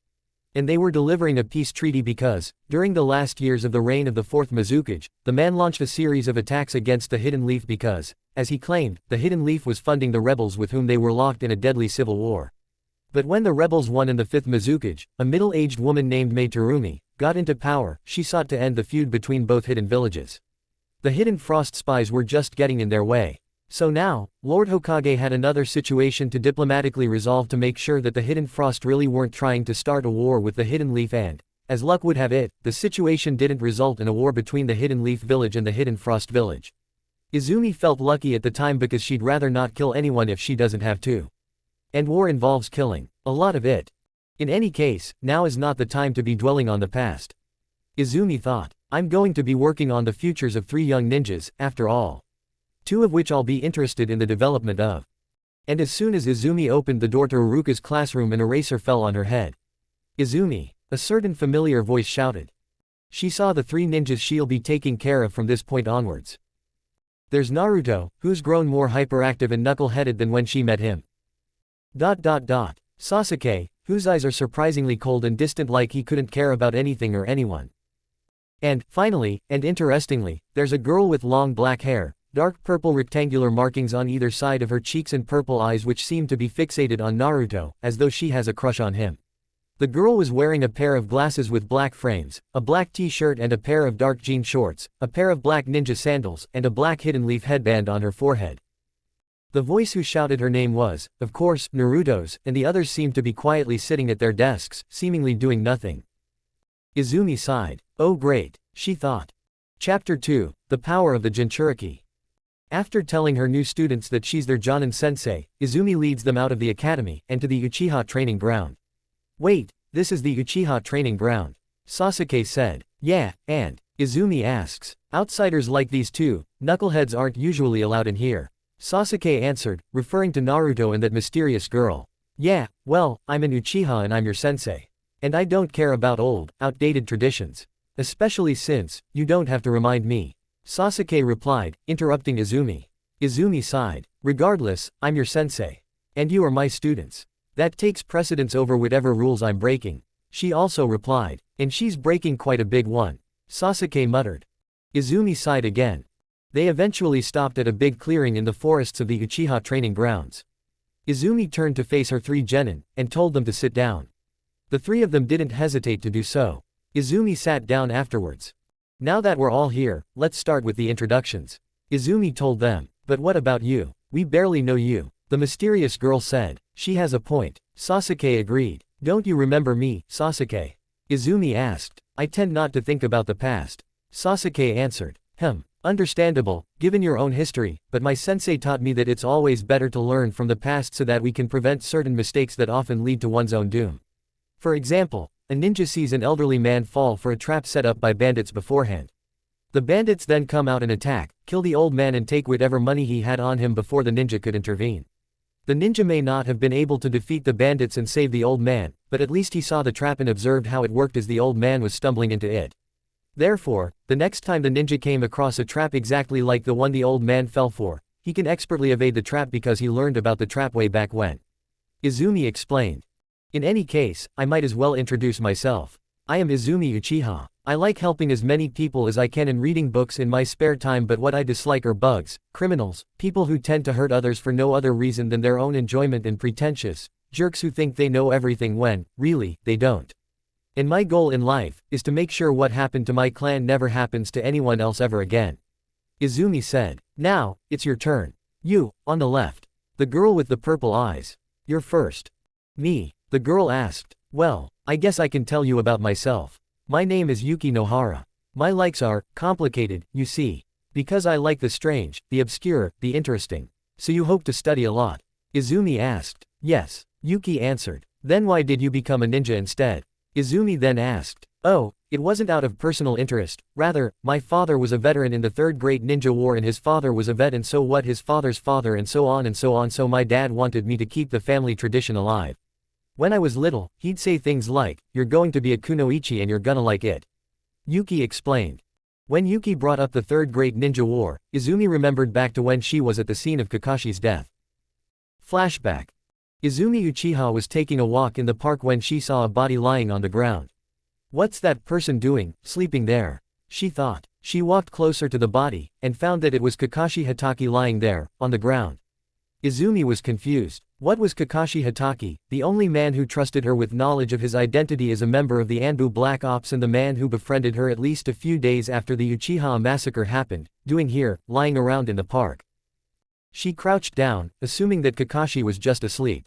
And they were delivering a peace treaty because, during the last years of the reign of the 4th Mizukage, the man launched a series of attacks against the Hidden Leaf because, as he claimed, the Hidden Leaf was funding the rebels with whom they were locked in a deadly civil war. But when the rebels won in the 5th Mizukage, a middle-aged woman named Mei Terumi got into power. She sought to end the feud between both hidden villages. The Hidden Frost spies were just getting in their way. So now, Lord Hokage had another situation to diplomatically resolve to make sure that the Hidden Frost really weren't trying to start a war with the Hidden Leaf, and, as luck would have it, the situation didn't result in a war between the Hidden Leaf Village and the Hidden Frost Village. Izumi felt lucky at the time because she'd rather not kill anyone if she doesn't have to. And war involves killing. A lot of it. In any case, now is not the time to be dwelling on the past. Izumi thought. I'm going to be working on the futures of 3 young ninjas, after all. 2 of which I'll be interested in the development of. And as soon as Izumi opened the door to Iruka's classroom, an eraser fell on her head. Izumi, a certain familiar voice shouted. She saw the 3 ninjas she'll be taking care of from this point onwards. There's Naruto, who's grown more hyperactive and knuckle-headed than when she met him. Sasuke, whose eyes are surprisingly cold and distant, like he couldn't care about anything or anyone. And, finally, and interestingly, there's a girl with long black hair, dark purple rectangular markings on either side of her cheeks and purple eyes which seem to be fixated on Naruto, as though she has a crush on him. The girl was wearing a pair of glasses with black frames, a black t-shirt and a pair of dark jean shorts, a pair of black ninja sandals, and a black hidden leaf headband on her forehead. The voice who shouted her name was, of course, Naruto's, and the others seemed to be quietly sitting at their desks, seemingly doing nothing. Izumi sighed. Oh great, she thought. Chapter 2, The Power of the Jinchuriki. After telling her new students that she's their Jonin sensei, Izumi leads them out of the academy, and to the Uchiha training ground. Wait, this is the Uchiha training ground. Sasuke said. Yeah, and Izumi asks. Outsiders like these two, knuckleheads aren't usually allowed in here. Sasuke answered, referring to Naruto and that mysterious girl. Yeah, well, I'm an Uchiha and I'm your sensei. And I don't care about old, outdated traditions. Especially since, you don't have to remind me. Sasuke replied, interrupting Izumi. Izumi sighed. Regardless, I'm your sensei. And you are my students. That takes precedence over whatever rules I'm breaking. She also replied. And she's breaking quite a big one. Sasuke muttered. Izumi sighed again. They eventually stopped at a big clearing in the forests of the Uchiha training grounds. Izumi turned to face her 3 genin, and told them to sit down. The 3 of them didn't hesitate to do so. Izumi sat down afterwards. Now that we're all here, let's start with the introductions. Izumi told them. But what about you? We barely know you. The mysterious girl said. She has a point. Sasuke agreed. Don't you remember me, Sasuke? Izumi asked. I tend not to think about the past. Sasuke answered. Understandable, given your own history, but my sensei taught me that it's always better to learn from the past so that we can prevent certain mistakes that often lead to one's own doom. For example, a ninja sees an elderly man fall for a trap set up by bandits beforehand. The bandits then come out and attack, kill the old man and take whatever money he had on him before the ninja could intervene. The ninja may not have been able to defeat the bandits and save the old man, but at least he saw the trap and observed how it worked as the old man was stumbling into it. Therefore, the next time the ninja came across a trap exactly like the one the old man fell for, he can expertly evade the trap because he learned about the trap way back when. Izumi explained. In any case, I might as well introduce myself. I am Izumi Uchiha. I like helping as many people as I can and reading books in my spare time, but what I dislike are bugs, criminals, people who tend to hurt others for no other reason than their own enjoyment, and pretentious jerks who think they know everything when, really, they don't. And my goal in life is to make sure what happened to my clan never happens to anyone else ever again. Izumi said. Now, it's your turn. You, on the left. The girl with the purple eyes. You're first. Me. The girl asked. Well, I guess I can tell you about myself. My name is Yuki Nohara. My likes are complicated, you see. Because I like the strange, the obscure, the interesting. So you hope to study a lot? Izumi asked. Yes. Yuki answered. Then why did you become a ninja instead? Izumi then asked. Oh, it wasn't out of personal interest, rather, my father was a veteran in the Third Great Ninja War and his father was a vet and so what his father's father and so on, so my dad wanted me to keep the family tradition alive. When I was little, he'd say things like, you're going to be a kunoichi and you're gonna like it. Yuki explained. When Yuki brought up the Third Great Ninja War, Izumi remembered back to when she was at the scene of Kakashi's death. Flashback. Izumi Uchiha was taking a walk in the park when she saw a body lying on the ground. What's that person doing, sleeping there? She thought. She walked closer to the body, and found that it was Kakashi Hatake lying there, on the ground. Izumi was confused. What was Kakashi Hatake, the only man who trusted her with knowledge of his identity as a member of the Anbu Black Ops and the man who befriended her at least a few days after the Uchiha massacre happened, doing here, lying around in the park? She crouched down, assuming that Kakashi was just asleep.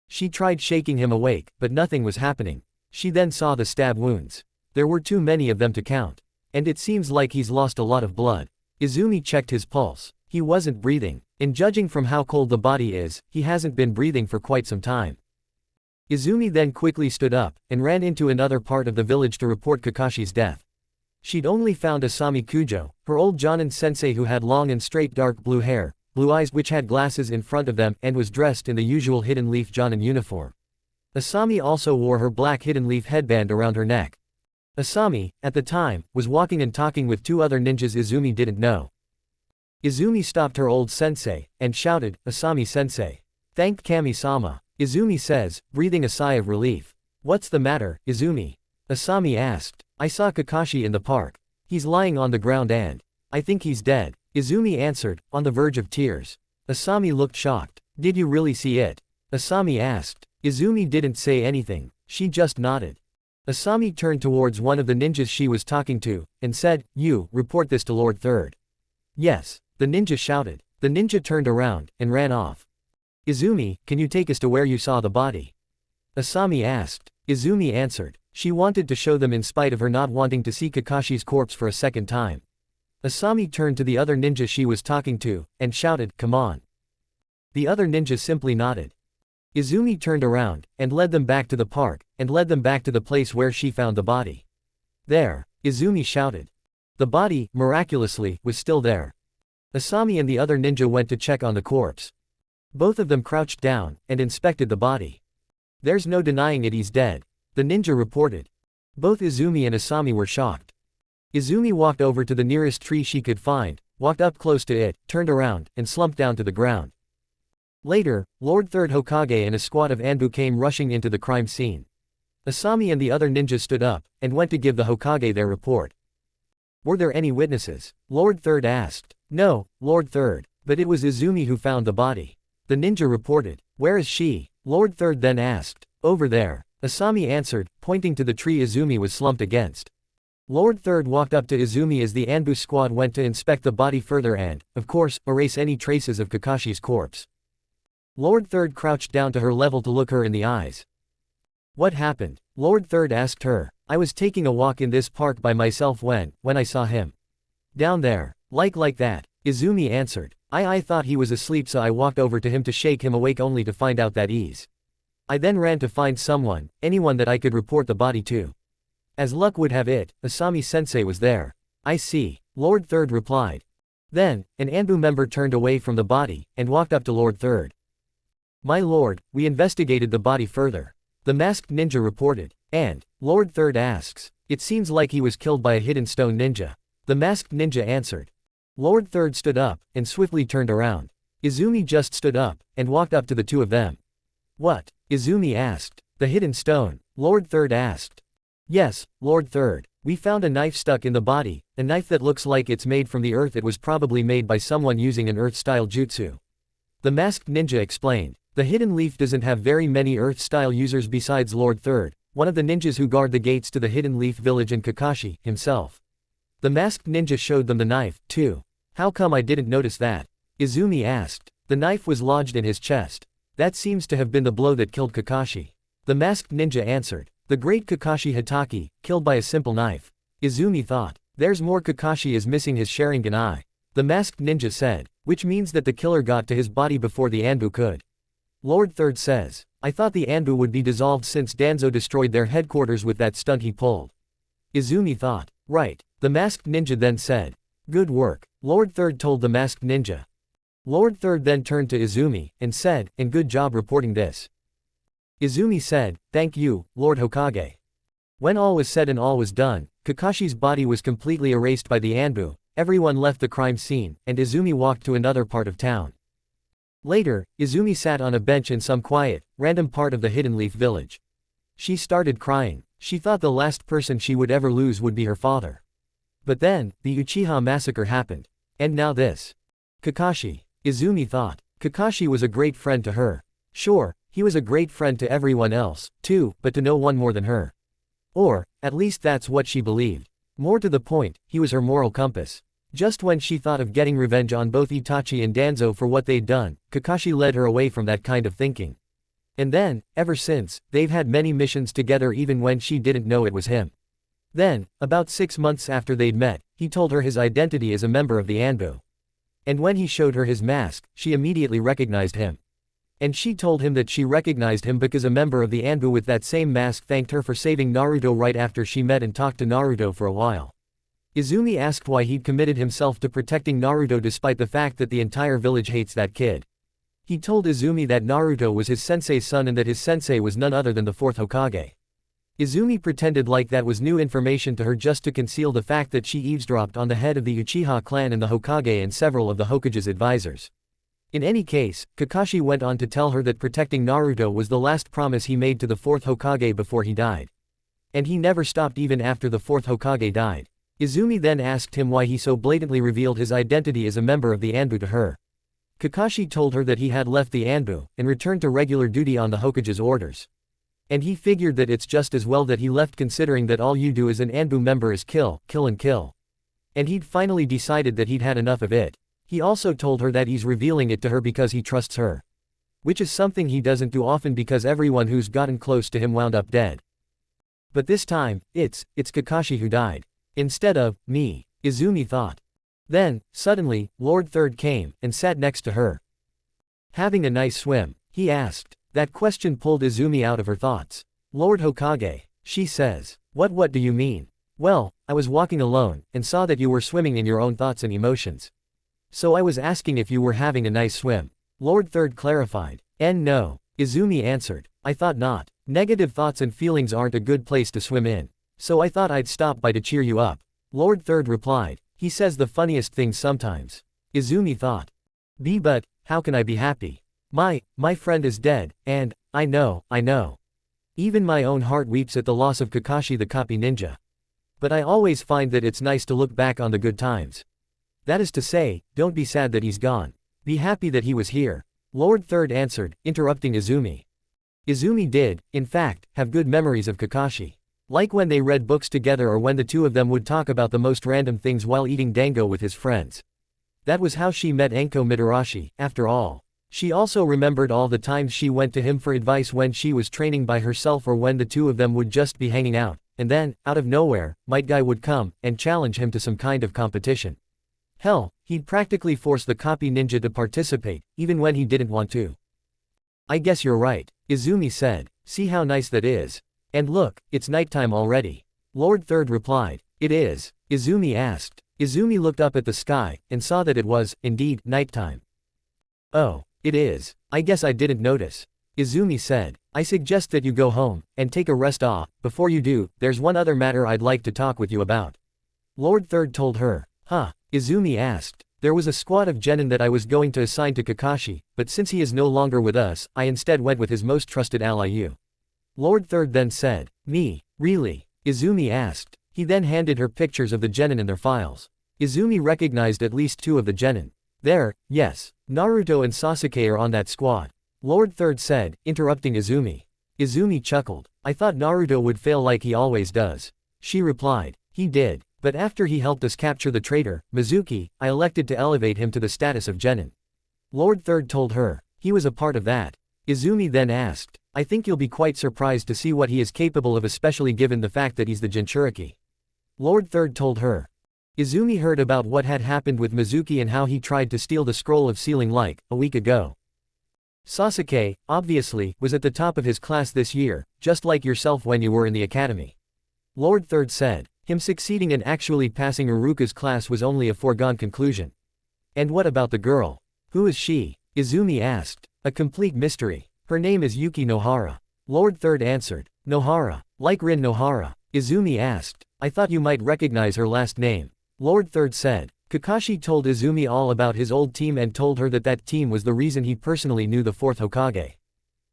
She tried shaking him awake, but nothing was happening. She then saw the stab wounds. There were too many of them to count. And it seems like he's lost a lot of blood. Izumi checked his pulse. He wasn't breathing. And judging from how cold the body is, he hasn't been breathing for quite some time. Izumi then quickly stood up, and ran into another part of the village to report Kakashi's death. She'd only found Asami Kujo, her old Jonin sensei who had long and straight dark blue hair, blue eyes which had glasses in front of them, and was dressed in the usual hidden leaf Jonin uniform. Asami also wore her black hidden leaf headband around her neck. Asami, at the time, was walking and talking with 2 other ninjas Izumi didn't know. Izumi stopped her old sensei, and shouted, Asami-sensei. Thanked Kami-sama. Izumi says, breathing a sigh of relief. What's the matter, Izumi? Asami asked. I saw Kakashi in the park. He's lying on the ground and I think he's dead. Izumi answered, on the verge of tears. Asami looked shocked. Did you really see it? Asami asked. Izumi didn't say anything. She just nodded. Asami turned towards one of the ninjas she was talking to, and said, you, report this to Lord Third. Yes. The ninja shouted. The ninja turned around, and ran off. Izumi, can you take us to where you saw the body? Asami asked. Izumi answered. She wanted to show them in spite of her not wanting to see Kakashi's corpse for a second time. Asami turned to the other ninja she was talking to, and shouted, come on. The other ninja simply nodded. Izumi turned around, and led them back to the park, and led them back to the place where she found the body. There, Izumi shouted. The body, miraculously, was still there. Asami and the other ninja went to check on the corpse. Both of them crouched down, and inspected the body. There's no denying it, he's dead, the ninja reported. Both Izumi and Asami were shocked. Izumi walked over to the nearest tree she could find, walked up close to it, turned around, and slumped down to the ground. Later, Lord Third Hokage and a squad of Anbu came rushing into the crime scene. Asami and the other ninjas stood up, and went to give the Hokage their report. Were there any witnesses? Lord Third asked. No, Lord Third, but it was Izumi who found the body. The ninja reported. Where is she? Lord Third then asked. Over there, Asami answered, pointing to the tree Izumi was slumped against. Lord Third walked up to Izumi as the Anbu squad went to inspect the body further and, of course, erase any traces of Kakashi's corpse. Lord Third crouched down to her level to look her in the eyes. What happened? Lord Third asked her. I was taking a walk in this park by myself when I saw him. Down there, like that, Izumi answered. I thought he was asleep, so I walked over to him to shake him awake, only to find out that I then ran to find anyone that I could report the body to. As luck would have it, Asami-sensei was there. I see, Lord Third replied. Then, an Anbu member turned away from the body, and walked up to Lord Third. My lord, we investigated the body further. The masked ninja reported. And, Lord Third asks, it seems like he was killed by a hidden stone ninja. The masked ninja answered. Lord Third stood up, and swiftly turned around. Izumi just stood up, and walked up to the two of them. What? Izumi asked. The hidden stone, Lord Third asked. Yes, Lord Third, we found a knife stuck in the body, a knife that looks like it's made from the earth. It was probably made by someone using an earth-style jutsu. The masked ninja explained. The hidden leaf doesn't have very many earth-style users besides Lord Third, one of the ninjas who guard the gates to the Hidden Leaf Village, and Kakashi, himself. The masked ninja showed them the knife, too. How come I didn't notice that? Izumi asked. The knife was lodged in his chest. That seems to have been the blow that killed Kakashi. The masked ninja answered. The great Kakashi Hitaki, killed by a simple knife. Izumi thought. There's more. Kakashi is missing his Sharingan eye. The masked ninja said. Which means that the killer got to his body before the Anbu could. Lord Third says. I thought the Anbu would be dissolved since Danzo destroyed their headquarters with that stunt he pulled. Izumi thought. Right. The masked ninja then said. Good work, Lord Third told the masked ninja. Lord Third then turned to Izumi, and said, and good job reporting this. Izumi said, thank you, Lord Hokage. When all was said and all was done, Kakashi's body was completely erased by the Anbu, everyone left the crime scene, and Izumi walked to another part of town. Later, Izumi sat on a bench in some quiet, random part of the Hidden Leaf Village. She started crying. She thought the last person she would ever lose would be her father. But then, the Uchiha massacre happened. And now this. Kakashi. Izumi thought. Kakashi was a great friend to her. Sure, he was a great friend to everyone else, too, but to no one more than her. Or, at least that's what she believed. More to the point, he was her moral compass. Just when she thought of getting revenge on both Itachi and Danzo for what they'd done, Kakashi led her away from that kind of thinking. And then, ever since, they've had many missions together even when she didn't know it was him. Then, about 6 months after they'd met, he told her his identity as a member of the Anbu. And when he showed her his mask, she immediately recognized him. And she told him that she recognized him because a member of the Anbu with that same mask thanked her for saving Naruto right after she met and talked to Naruto for a while. Izumi asked why he'd committed himself to protecting Naruto despite the fact that the entire village hates that kid. He told Izumi that Naruto was his sensei's son and that his sensei was none other than the fourth Hokage. Izumi pretended like that was new information to her just to conceal the fact that she eavesdropped on the head of the Uchiha clan and the Hokage and several of the Hokage's advisors. In any case, Kakashi went on to tell her that protecting Naruto was the last promise he made to the fourth Hokage before he died. And he never stopped even after the fourth Hokage died. Izumi then asked him why he so blatantly revealed his identity as a member of the Anbu to her. Kakashi told her that he had left the Anbu, and returned to regular duty on the Hokage's orders. And he figured that it's just as well that he left, considering that all you do as an Anbu member is kill, kill and kill. And he'd finally decided that he'd had enough of it. He also told her that he's revealing it to her because he trusts her. Which is something he doesn't do often because everyone who's gotten close to him wound up dead. But this time, it's Kakashi who died. Instead of me, Izumi thought. Then, suddenly, Lord Third came, and sat next to her. Having a nice swim? He asked. That question pulled Izumi out of her thoughts. Lord Hokage, she says. What do you mean? Well, I was walking alone, and saw that you were swimming in your own thoughts and emotions. So I was asking if you were having a nice swim. Lord Third clarified. No. Izumi answered. I thought not. Negative thoughts and feelings aren't a good place to swim in. So I thought I'd stop by to cheer you up. Lord Third replied. He says the funniest things sometimes. Izumi thought. But, how can I be happy? My friend is dead, and, I know. Even my own heart weeps at the loss of Kakashi the copy ninja. But I always find that it's nice to look back on the good times. That is to say, don't be sad that he's gone. Be happy that he was here. Lord Third answered, interrupting Izumi. Izumi did, in fact, have good memories of Kakashi. Like when they read books together or when the two of them would talk about the most random things while eating dango with his friends. That was how she met Enko Mitarashi, after all. She also remembered all the times she went to him for advice when she was training by herself or when the two of them would just be hanging out, and then, out of nowhere, Might Guy would come and challenge him to some kind of competition. Hell, he'd practically force the copy ninja to participate, even when he didn't want to. I guess you're right, Izumi said. See how nice that is. And look, it's nighttime already. Lord Third replied. It is? Izumi asked. Izumi looked up at the sky, and saw that it was, indeed, nighttime. Oh, it is. I guess I didn't notice. Izumi said. I suggest that you go home, and take a rest off. Before you do, there's one other matter I'd like to talk with you about. Lord Third told her. Huh? Izumi asked. There was a squad of genin that I was going to assign to Kakashi, but since he is no longer with us, I instead went with his most trusted ally you. Lord Third then said. Me? Really? Izumi asked. He then handed her pictures of the genin in their files. Izumi recognized at least two of the genin. There, yes. Naruto and Sasuke are on that squad. Lord Third said, interrupting Izumi. Izumi chuckled. I thought Naruto would fail like he always does. She replied. He did. But after he helped us capture the traitor, Mizuki, I elected to elevate him to the status of genin. Lord Third told her. He was a part of that. Izumi then asked. I think you'll be quite surprised to see what he is capable of, especially given the fact that he's the Jinchuriki. Lord Third told her. Izumi heard about what had happened with Mizuki and how he tried to steal the scroll of sealing like, a week ago. Sasuke, obviously, was at the top of his class this year, just like yourself when you were in the academy. Lord Third said. Him succeeding and actually passing Iruka's class was only a foregone conclusion. And what about the girl? Who is she? Izumi asked. A complete mystery. Her name is Yuki Nohara. Lord Third answered. Nohara. Like Rin Nohara. Izumi asked. I thought you might recognize her last name. Lord Third said. Kakashi told Izumi all about his old team and told her that that team was the reason he personally knew the fourth Hokage.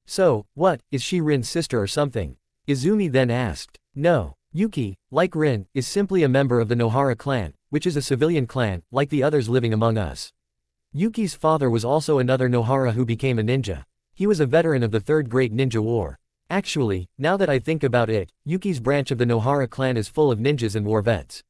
So, what, is she Rin's sister or something? Izumi then asked. No. Yuki, like Rin, is simply a member of the Nohara clan, which is a civilian clan, like the others living among us. Yuki's father was also another Nohara who became a ninja. He was a veteran of the Third Great Ninja War. Actually, now that I think about it, Yuki's branch of the Nohara clan is full of ninjas and war vets.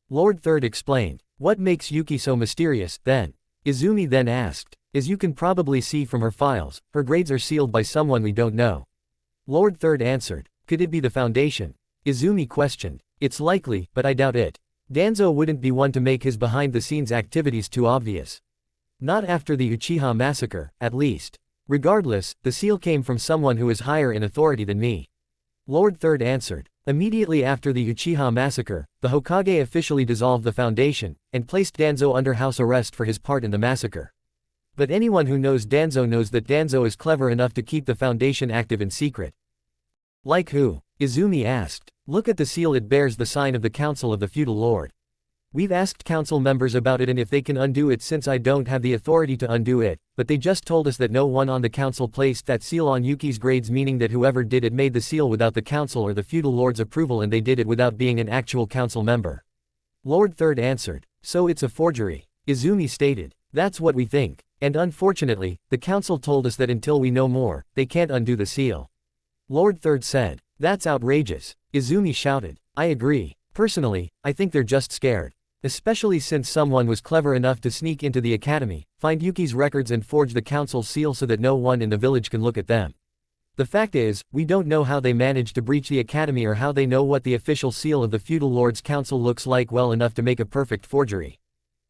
Lord Third explained. What makes Yuki so mysterious, then? Izumi then asked. As you can probably see from her files, her grades are sealed by someone we don't know. Lord Third answered. Could it be the Foundation? Izumi questioned. It's likely, but I doubt it. Danzo wouldn't be one to make his behind-the-scenes activities too obvious. Not after the Uchiha massacre, at least. Regardless, the seal came from someone who is higher in authority than me. Lord Third answered. Immediately after the Uchiha massacre, the Hokage officially dissolved the Foundation, and placed Danzo under house arrest for his part in the massacre. But anyone who knows Danzo knows that Danzo is clever enough to keep the Foundation active in secret. Like who? Izumi asked. Look at the seal, it bears the sign of the Council of the Feudal Lord. We've asked council members about it and if they can undo it, since I don't have the authority to undo it, but they just told us that no one on the council placed that seal on Yuki's grades, meaning that whoever did it made the seal without the council or the feudal lord's approval, and they did it without being an actual council member. Lord Third answered. So it's a forgery. Izumi stated. That's what we think. And unfortunately, the council told us that until we know more, they can't undo the seal. Lord Third said. That's outrageous. Izumi shouted. I agree. Personally, I think they're just scared. Especially since someone was clever enough to sneak into the academy, find Yuki's records and forge the council's seal so that no one in the village can look at them. The fact is, we don't know how they managed to breach the academy or how they know what the official seal of the feudal lord's council looks like well enough to make a perfect forgery.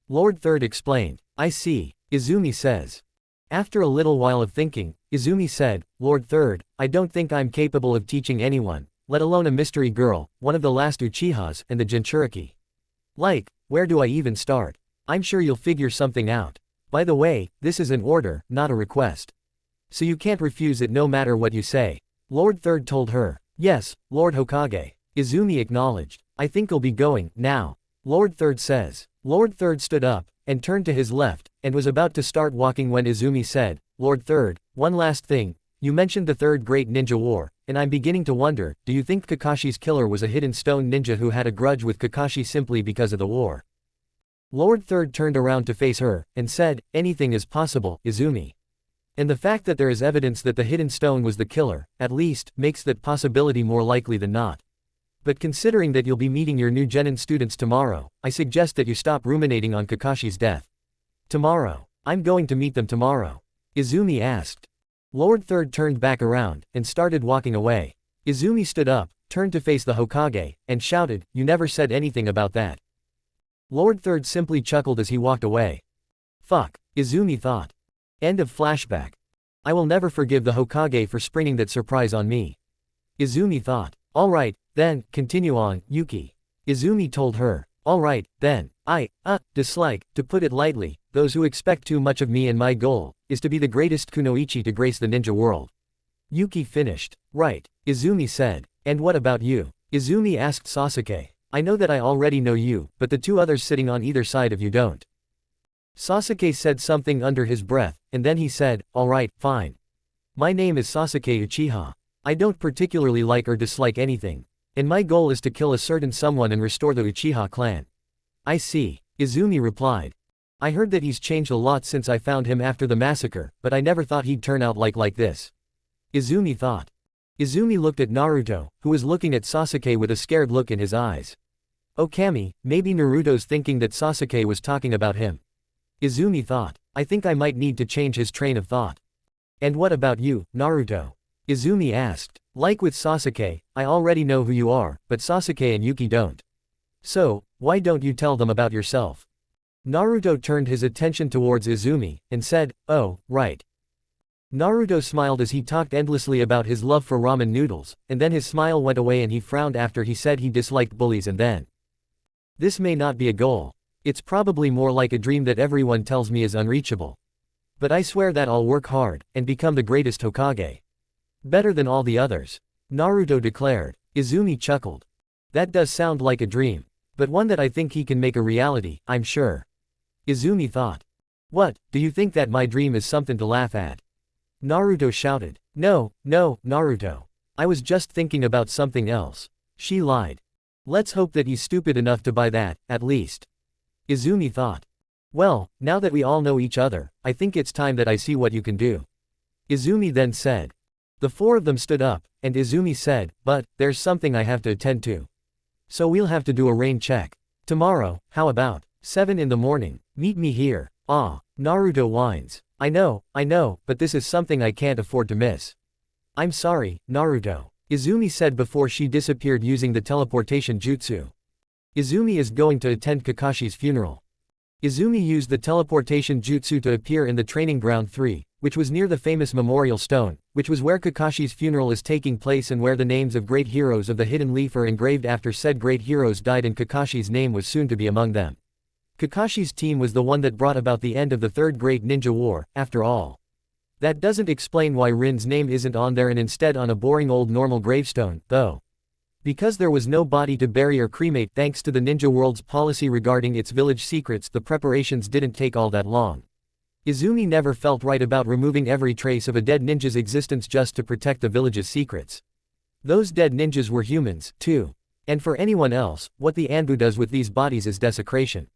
Lord Third explained. I see. Izumi says. After a little while of thinking, Izumi said, Lord Third, I don't think I'm capable of teaching anyone, let alone a mystery girl, one of the last Uchihas, and the Jinchuriki. Like, where do I even start? I'm sure you'll figure something out. By the way, this is an order, not a request. So you can't refuse it no matter what you say. Lord Third told her. Yes, Lord Hokage. Izumi acknowledged. I think I'll be going, now. Lord Third says. Lord Third stood up, and turned to his left, and was about to start walking when Izumi said, Lord Third, one last thing. You mentioned the Third Great Ninja War, and I'm beginning to wonder, do you think Kakashi's killer was a hidden stone ninja who had a grudge with Kakashi simply because of the war? Lord Third turned around to face her, and said, anything is possible, Izumi. And the fact that there is evidence that the hidden stone was the killer, at least, makes that possibility more likely than not. But considering that you'll be meeting your new Genin students tomorrow, I suggest that you stop ruminating on Kakashi's death. Tomorrow. I'm going to meet them tomorrow. Izumi asked. Lord Third turned back around, and started walking away. Izumi stood up, turned to face the Hokage, and shouted, you never said anything about that. Lord Third simply chuckled as he walked away. Fuck, Izumi thought. End of flashback. I will never forgive the Hokage for springing that surprise on me. Izumi thought. Alright, then, continue on, Yuki. Izumi told her. Alright, then, I dislike, to put it lightly, those who expect too much of me, and my goal is to be the greatest kunoichi to grace the ninja world. Yuki finished. Right, Izumi said. And what about you? Izumi asked Sasuke. I know that I already know you, but the two others sitting on either side of you don't. Sasuke said something under his breath, and then he said, alright, fine. My name is Sasuke Uchiha. I don't particularly like or dislike anything, and my goal is to kill a certain someone and restore the Uchiha clan. I see, Izumi replied. I heard that he's changed a lot since I found him after the massacre, but I never thought he'd turn out like this. Izumi thought. Izumi looked at Naruto, who was looking at Sasuke with a scared look in his eyes. Okami, maybe Naruto's thinking that Sasuke was talking about him. Izumi thought. I think I might need to change his train of thought. And what about you, Naruto? Izumi asked. Like with Sasuke, I already know who you are, but Sasuke and Yuki don't. So, why don't you tell them about yourself? Naruto turned his attention towards Izumi, and said, oh, right. Naruto smiled as he talked endlessly about his love for ramen noodles, and then his smile went away and he frowned after he said he disliked bullies, and then. This may not be a goal. It's probably more like a dream that everyone tells me is unreachable. But I swear that I'll work hard, and become the greatest Hokage. Better than all the others. Naruto declared. Izumi chuckled. That does sound like a dream. But one that I think he can make a reality, I'm sure. Izumi thought. What, do you think that my dream is something to laugh at? Naruto shouted. No, Naruto. I was just thinking about something else. She lied. Let's hope that he's stupid enough to buy that, at least. Izumi thought. Well, now that we all know each other, I think it's time that I see what you can do. Izumi then said. The four of them stood up, and Izumi said, but, there's something I have to attend to. So we'll have to do a rain check. Tomorrow, how about 7 in the morning, meet me here. Ah, Naruto whines. I know, but this is something I can't afford to miss. I'm sorry, Naruto. Izumi said before she disappeared using the teleportation jutsu. Izumi is going to attend Kakashi's funeral. Izumi used the teleportation jutsu to appear in the training ground 3, which was near the famous memorial stone, which was where Kakashi's funeral is taking place and where the names of great heroes of the Hidden Leaf are engraved after said great heroes died, and Kakashi's name was soon to be among them. Kakashi's team was the one that brought about the end of the Third Great Ninja War, after all. That doesn't explain why Rin's name isn't on there and instead on a boring old normal gravestone, though. Because there was no body to bury or cremate thanks to the ninja world's policy regarding its village secrets, the preparations didn't take all that long. Izumi never felt right about removing every trace of a dead ninja's existence just to protect the village's secrets. Those dead ninjas were humans, too. And for anyone else, what the Anbu does with these bodies is desecration.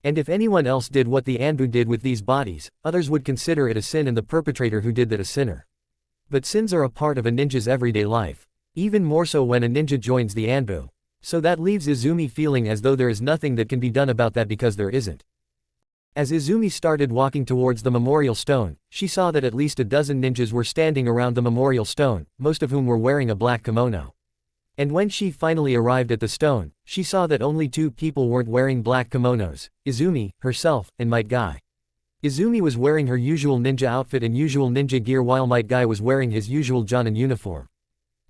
And if anyone else did what the Anbu did with these bodies, others would consider it a sin and the perpetrator who did that a sinner. But sins are a part of a ninja's everyday life. Even more so when a ninja joins the Anbu. So that leaves Izumi feeling as though there is nothing that can be done about that because there isn't. As Izumi started walking towards the memorial stone, she saw that at least a dozen ninjas were standing around the memorial stone, most of whom were wearing a black kimono. And when she finally arrived at the stone, she saw that only 2 people weren't wearing black kimonos, Izumi, herself, and Might Guy. Izumi was wearing her usual ninja outfit and usual ninja gear while Might Guy was wearing his usual Jonin uniform.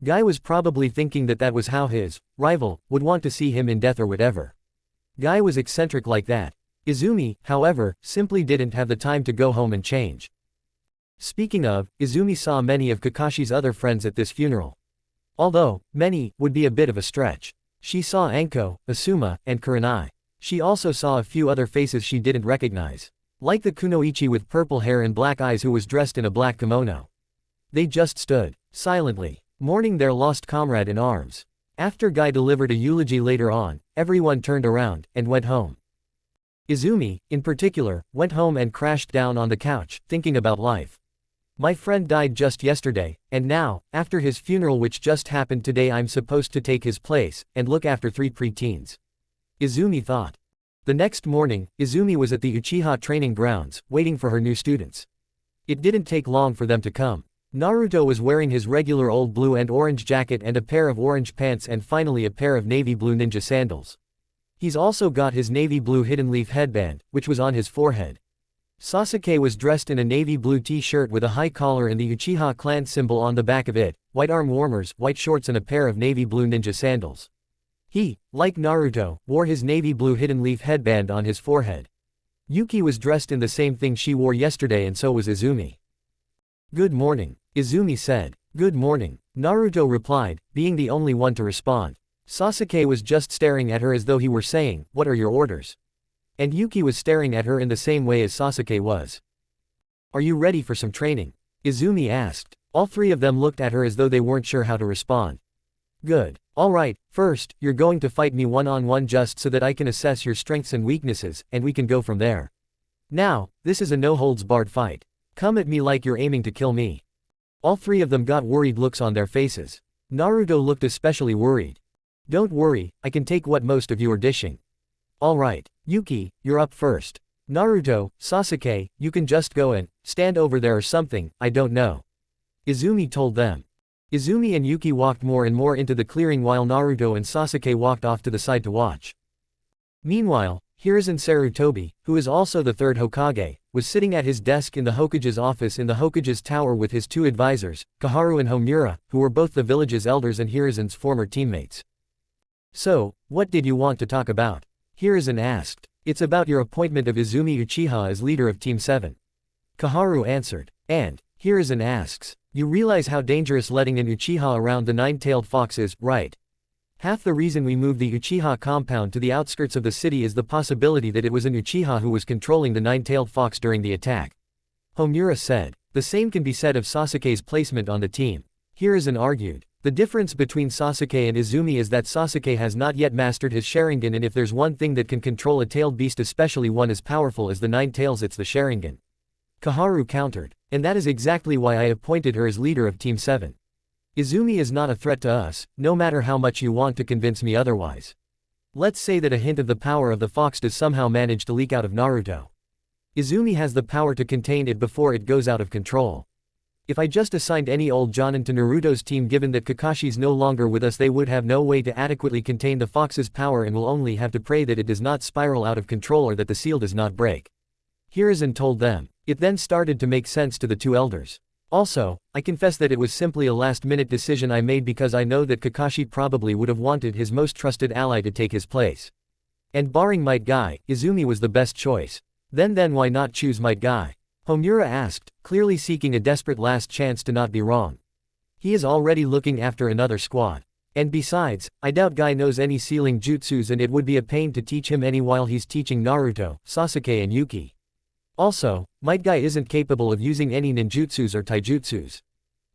Guy was probably thinking that that was how his rival would want to see him in death or whatever. Guy was eccentric like that. Izumi, however, simply didn't have the time to go home and change. Speaking of, Izumi saw many of Kakashi's other friends at this funeral. Although, many would be a bit of a stretch. She saw Anko, Asuma, and Kurenai. She also saw a few other faces she didn't recognize. Like the kunoichi with purple hair and black eyes who was dressed in a black kimono. They just stood, silently, mourning their lost comrade in arms. After Guy delivered a eulogy later on, everyone turned around and went home. Izumi, in particular, went home and crashed down on the couch, thinking about life. My friend died just yesterday, and now, after his funeral which just happened today, I'm supposed to take his place and look after 3 preteens. Izumi thought. The next morning, Izumi was at the Uchiha training grounds, waiting for her new students. It didn't take long for them to come. Naruto was wearing his regular old blue and orange jacket and a pair of orange pants and finally a pair of navy blue ninja sandals. He's also got his navy blue hidden leaf headband, which was on his forehead. Sasuke was dressed in a navy blue t-shirt with a high collar and the Uchiha clan symbol on the back of it, white arm warmers, white shorts and a pair of navy blue ninja sandals. He, like Naruto, wore his navy blue hidden leaf headband on his forehead. Yuki was dressed in the same thing she wore yesterday and so was Izumi. Good morning, Izumi said. Good morning, Naruto replied, being the only one to respond. Sasuke was just staring at her as though he were saying, "What are your orders?" And Yuki was staring at her in the same way as Sasuke was. Are you ready for some training? Izumi asked. All 3 of them looked at her as though they weren't sure how to respond. Good. Alright, first, you're going to fight me one-on-one just so that I can assess your strengths and weaknesses, and we can go from there. Now, this is a no-holds-barred fight. Come at me like you're aiming to kill me. All 3 of them got worried looks on their faces. Naruto looked especially worried. Don't worry, I can take what most of you are dishing. Alright, Yuki, you're up first. Naruto, Sasuke, you can just go and stand over there or something, I don't know. Izumi told them. Izumi and Yuki walked more and more into the clearing while Naruto and Sasuke walked off to the side to watch. Meanwhile, Hiruzen Sarutobi, who is also the 3rd Hokage, was sitting at his desk in the Hokage's office in the Hokage's tower with his 2 advisors, Koharu and Homura, who were both the village's elders and Hiruzen's former teammates. So, what did you want to talk about? Hiruzen asked. It's about your appointment of Izumi Uchiha as leader of Team 7. Koharu answered. And, Hiruzen asks, you realize how dangerous letting an Uchiha around the 9-tailed fox is, right? Half the reason we moved the Uchiha compound to the outskirts of the city is the possibility that it was an Uchiha who was controlling the 9-tailed fox during the attack. Homura said. The same can be said of Sasuke's placement on the team. Hiruzen argued. The difference between Sasuke and Izumi is that Sasuke has not yet mastered his Sharingan, and if there's one thing that can control a tailed beast, especially one as powerful as the 9 tails, it's the Sharingan. Koharu countered. And that is exactly why I appointed her as leader of Team 7. Izumi is not a threat to us, no matter how much you want to convince me otherwise. Let's say that a hint of the power of the fox does somehow manage to leak out of Naruto. Izumi has the power to contain it before it goes out of control. If I just assigned any old Jonin to Naruto's team, given that Kakashi's no longer with us, they would have no way to adequately contain the fox's power and will only have to pray that it does not spiral out of control or that the seal does not break. Hiruzen told them. It then started to make sense to the 2 elders. Also, I confess that it was simply a last-minute decision I made because I know that Kakashi probably would have wanted his most trusted ally to take his place. And barring Might Guy, Izumi was the best choice. Then why not choose Might Guy? Homura asked, clearly seeking a desperate last chance to not be wrong. He is already looking after another squad. And besides, I doubt Guy knows any sealing jutsus, and it would be a pain to teach him any while he's teaching Naruto, Sasuke and Yuki. Also, Might Guy isn't capable of using any ninjutsus or taijutsus.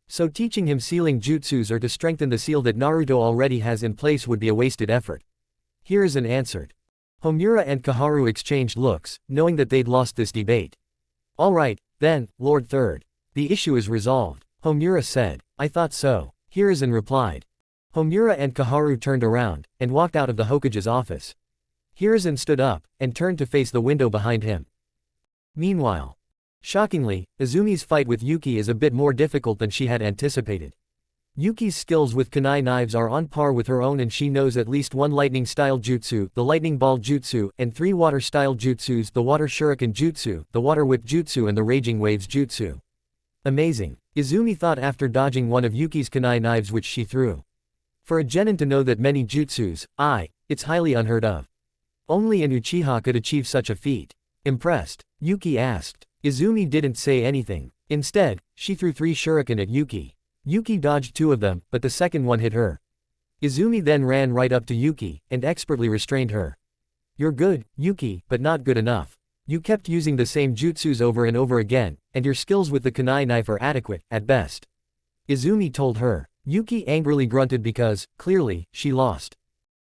So teaching him sealing jutsus or to strengthen the seal that Naruto already has in place would be a wasted effort. Hiruzen answered. Homura and Koharu exchanged looks, knowing that they'd lost this debate. Alright, then, Lord Third. The issue is resolved, Homura said. I thought so, Hiruzen replied. Homura and Koharu turned around, and walked out of the Hokage's office. Hiruzen stood up, and turned to face the window behind him. Meanwhile, shockingly, Izumi's fight with Yuki is a bit more difficult than she had anticipated. Yuki's skills with kunai knives are on par with her own, and she knows at least 1 lightning-style jutsu, the lightning ball jutsu, and 3 water-style jutsus, the water shuriken jutsu, the water whip jutsu and the raging waves jutsu. Amazing. Izumi thought after dodging one of Yuki's kunai knives which she threw. For a genin to know that many jutsus, it's highly unheard of. Only an Uchiha could achieve such a feat. Impressed, Yuki asked. Izumi didn't say anything. Instead, she threw 3 shuriken at Yuki. Yuki dodged 2 of them, but the second one hit her. Izumi then ran right up to Yuki, and expertly restrained her. You're good, Yuki, but not good enough. You kept using the same jutsus over and over again, and your skills with the kunai knife are adequate, at best. Izumi told her. Yuki angrily grunted because, clearly, she lost.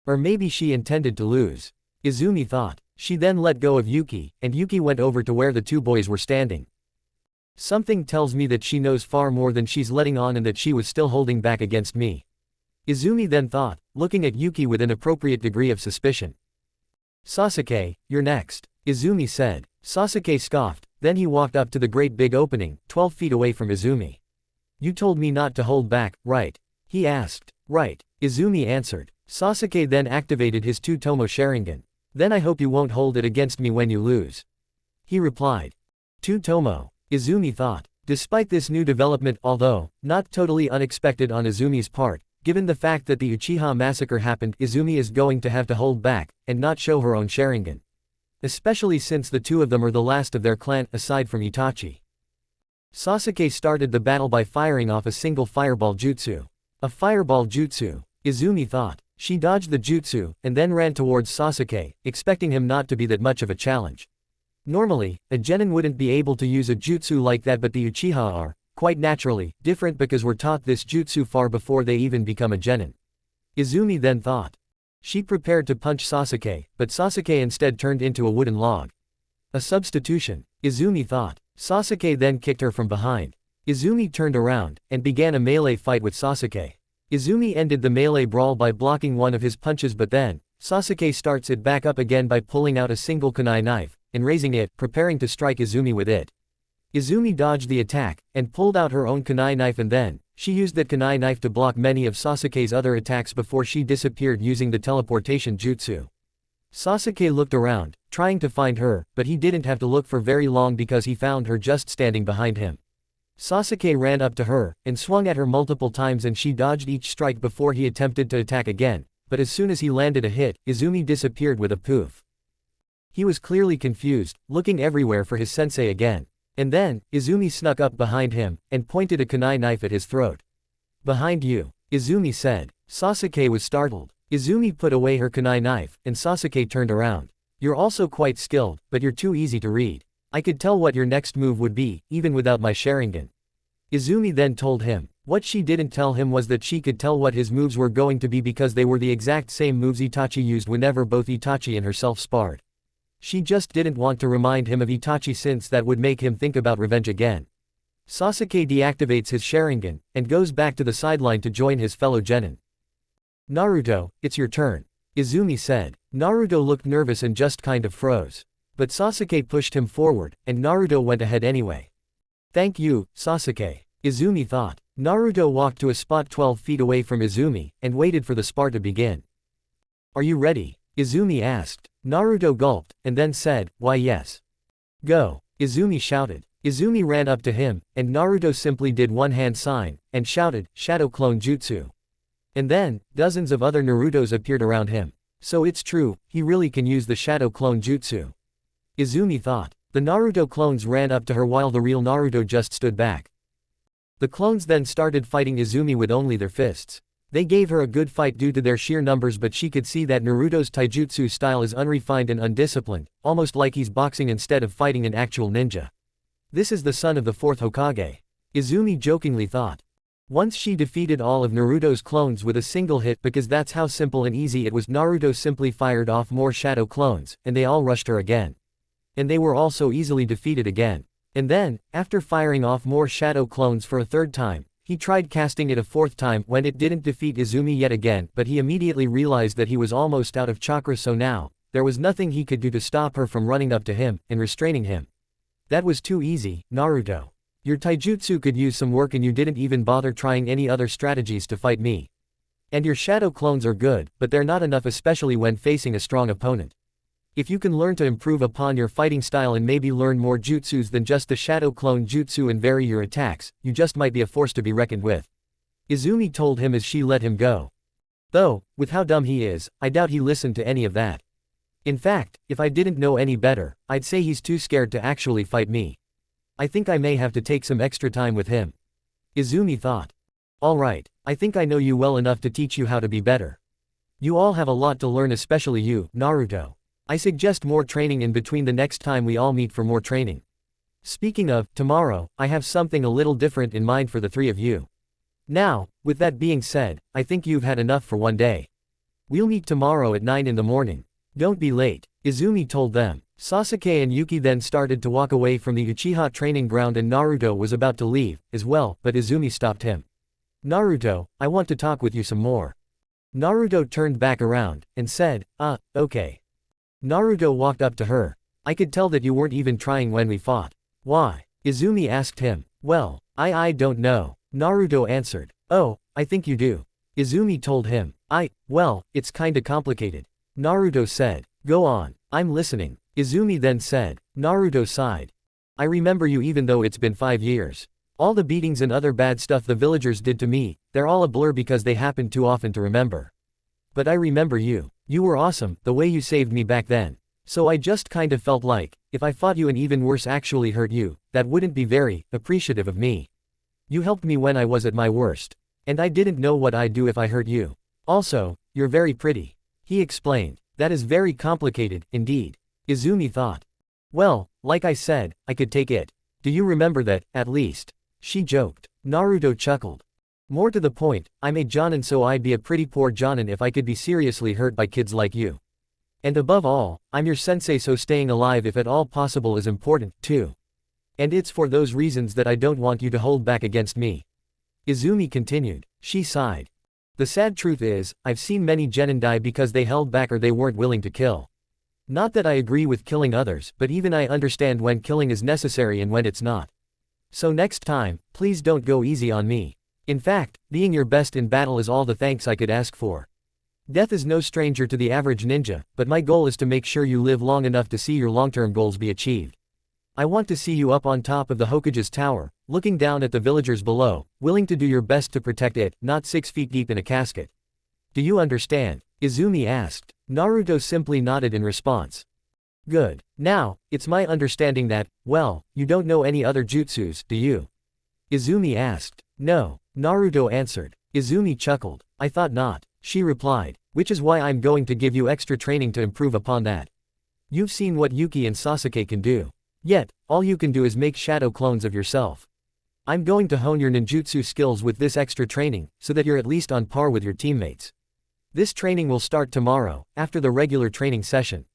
Or maybe she intended to lose. Izumi thought. She then let go of Yuki, and Yuki went over to where the 2 boys were standing. Something tells me that she knows far more than she's letting on and that she was still holding back against me. Izumi then thought, looking at Yuki with an appropriate degree of suspicion. Sasuke, you're next, Izumi said. Sasuke scoffed, then he walked up to the great big opening, 12 feet away from Izumi. You told me not to hold back, right? He asked. Right, Izumi answered. Sasuke then activated his 2-tomo Sharingan. Then I hope you won't hold it against me when you lose. He replied. 2-tomo, Izumi thought. Despite this new development, although not totally unexpected on Izumi's part, given the fact that the Uchiha massacre happened, Izumi is going to have to hold back, and not show her own Sharingan. Especially since the 2 of them are the last of their clan, aside from Itachi. Sasuke started the battle by firing off a single fireball jutsu. A fireball jutsu, Izumi thought. She dodged the jutsu, and then ran towards Sasuke, expecting him not to be that much of a challenge. Normally, a genin wouldn't be able to use a jutsu like that, but the Uchiha are, quite naturally, different because we're taught this jutsu far before they even become a genin. Izumi then thought. She prepared to punch Sasuke, but Sasuke instead turned into a wooden log. A substitution, Izumi thought. Sasuke then kicked her from behind. Izumi turned around, and began a melee fight with Sasuke. Izumi ended the melee brawl by blocking one of his punches, but then, Sasuke starts it back up again by pulling out a single kunai knife, and raising it, preparing to strike Izumi with it. Izumi dodged the attack, and pulled out her own kunai knife, and then, she used that kunai knife to block many of Sasuke's other attacks before she disappeared using the teleportation jutsu. Sasuke looked around, trying to find her, but he didn't have to look for very long because he found her just standing behind him. Sasuke ran up to her, and swung at her multiple times, and she dodged each strike before he attempted to attack again, but as soon as he landed a hit, Izumi disappeared with a poof. He was clearly confused, looking everywhere for his sensei again. And then, Izumi snuck up behind him, and pointed a kunai knife at his throat. Behind you, Izumi said. Sasuke was startled. Izumi put away her kunai knife, and Sasuke turned around. You're also quite skilled, but you're too easy to read. I could tell what your next move would be, even without my Sharingan. Izumi then told him. What she didn't tell him was that she could tell what his moves were going to be because they were the exact same moves Itachi used whenever both Itachi and herself sparred. She just didn't want to remind him of Itachi since that would make him think about revenge again. Sasuke deactivates his Sharingan, and goes back to the sideline to join his fellow genin. Naruto, it's your turn, Izumi said. Naruto looked nervous and just kind of froze. But Sasuke pushed him forward, and Naruto went ahead anyway. Thank you, Sasuke, Izumi thought. Naruto walked to a spot 12 feet away from Izumi, and waited for the spar to begin. Are you ready? Izumi asked. Naruto gulped, and then said, why yes. Go, Izumi shouted. Izumi ran up to him, and Naruto simply did one hand sign, and shouted, Shadow Clone Jutsu. And then, dozens of other Narutos appeared around him. So it's true, he really can use the Shadow Clone Jutsu. Izumi thought. The Naruto clones ran up to her while the real Naruto just stood back. The clones then started fighting Izumi with only their fists. They gave her a good fight due to their sheer numbers, but she could see that Naruto's taijutsu style is unrefined and undisciplined, almost like he's boxing instead of fighting an actual ninja. This is the son of the 4th Hokage. Izumi jokingly thought. Once she defeated all of Naruto's clones with a single hit because that's how simple and easy it was. Naruto simply fired off more shadow clones, and they all rushed her again. And they were also easily defeated again. And then, after firing off more shadow clones for a 3rd time, he tried casting it a 4th time when it didn't defeat Izumi yet again, but he immediately realized that he was almost out of chakra, so now, there was nothing he could do to stop her from running up to him and restraining him. That was too easy, Naruto. Your taijutsu could use some work and you didn't even bother trying any other strategies to fight me. And your shadow clones are good, but they're not enough, especially when facing a strong opponent. If you can learn to improve upon your fighting style and maybe learn more jutsus than just the shadow clone jutsu and vary your attacks, you just might be a force to be reckoned with. Izumi told him as she let him go. Though, with how dumb he is, I doubt he listened to any of that. In fact, if I didn't know any better, I'd say he's too scared to actually fight me. I think I may have to take some extra time with him. Izumi thought. Alright, I think I know you well enough to teach you how to be better. You all have a lot to learn, especially you, Naruto. I suggest more training in between the next time we all meet for more training. Speaking of, tomorrow, I have something a little different in mind for the three of you. Now, with that being said, I think you've had enough for one day. We'll meet tomorrow at 9 in the morning. Don't be late, Izumi told them. Sasuke and Yuki then started to walk away from the Uchiha training ground and Naruto was about to leave, as well, but Izumi stopped him. Naruto, I want to talk with you some more. Naruto turned back around, and said, okay. Naruto walked up to her. I could tell that you weren't even trying when we fought. Why? Izumi asked him. Well, I don't know. Naruto answered. Oh, I think you do. Izumi told him. Well, it's kinda complicated. Naruto said. Go on, I'm listening. Izumi then said. Naruto sighed. I remember you even though it's been 5 years. All the beatings and other bad stuff the villagers did to me, they're all a blur because they happen too often to remember. But I remember you. You were awesome, the way you saved me back then. So I just kind of felt like, if I fought you and even worse actually hurt you, that wouldn't be very appreciative of me. You helped me when I was at my worst. And I didn't know what I'd do if I hurt you. Also, you're very pretty. He explained. That is very complicated, indeed. Izumi thought. Well, like I said, I could take it. Do you remember that, at least? She joked. Naruto chuckled. More to the point, I'm a jonin, so I'd be a pretty poor jonin if I could be seriously hurt by kids like you. And above all, I'm your sensei, so staying alive if at all possible is important, too. And it's for those reasons that I don't want you to hold back against me. Izumi continued. She sighed. The sad truth is, I've seen many genin die because they held back or they weren't willing to kill. Not that I agree with killing others, but even I understand when killing is necessary and when it's not. So next time, please don't go easy on me. In fact, being your best in battle is all the thanks I could ask for. Death is no stranger to the average ninja, but my goal is to make sure you live long enough to see your long-term goals be achieved. I want to see you up on top of the Hokage's tower, looking down at the villagers below, willing to do your best to protect it, not 6 feet deep in a casket. Do you understand? Izumi asked. Naruto simply nodded in response. Good. Now, it's my understanding that, well, you don't know any other jutsus, do you? Izumi asked. No. Naruto answered. Izumi chuckled. I thought not. She replied. Which is why I'm going to give you extra training to improve upon that. You've seen what Yuki and Sasuke can do. Yet, all you can do is make shadow clones of yourself. I'm going to hone your ninjutsu skills with this extra training, so that you're at least on par with your teammates. This training will start tomorrow, after the regular training session.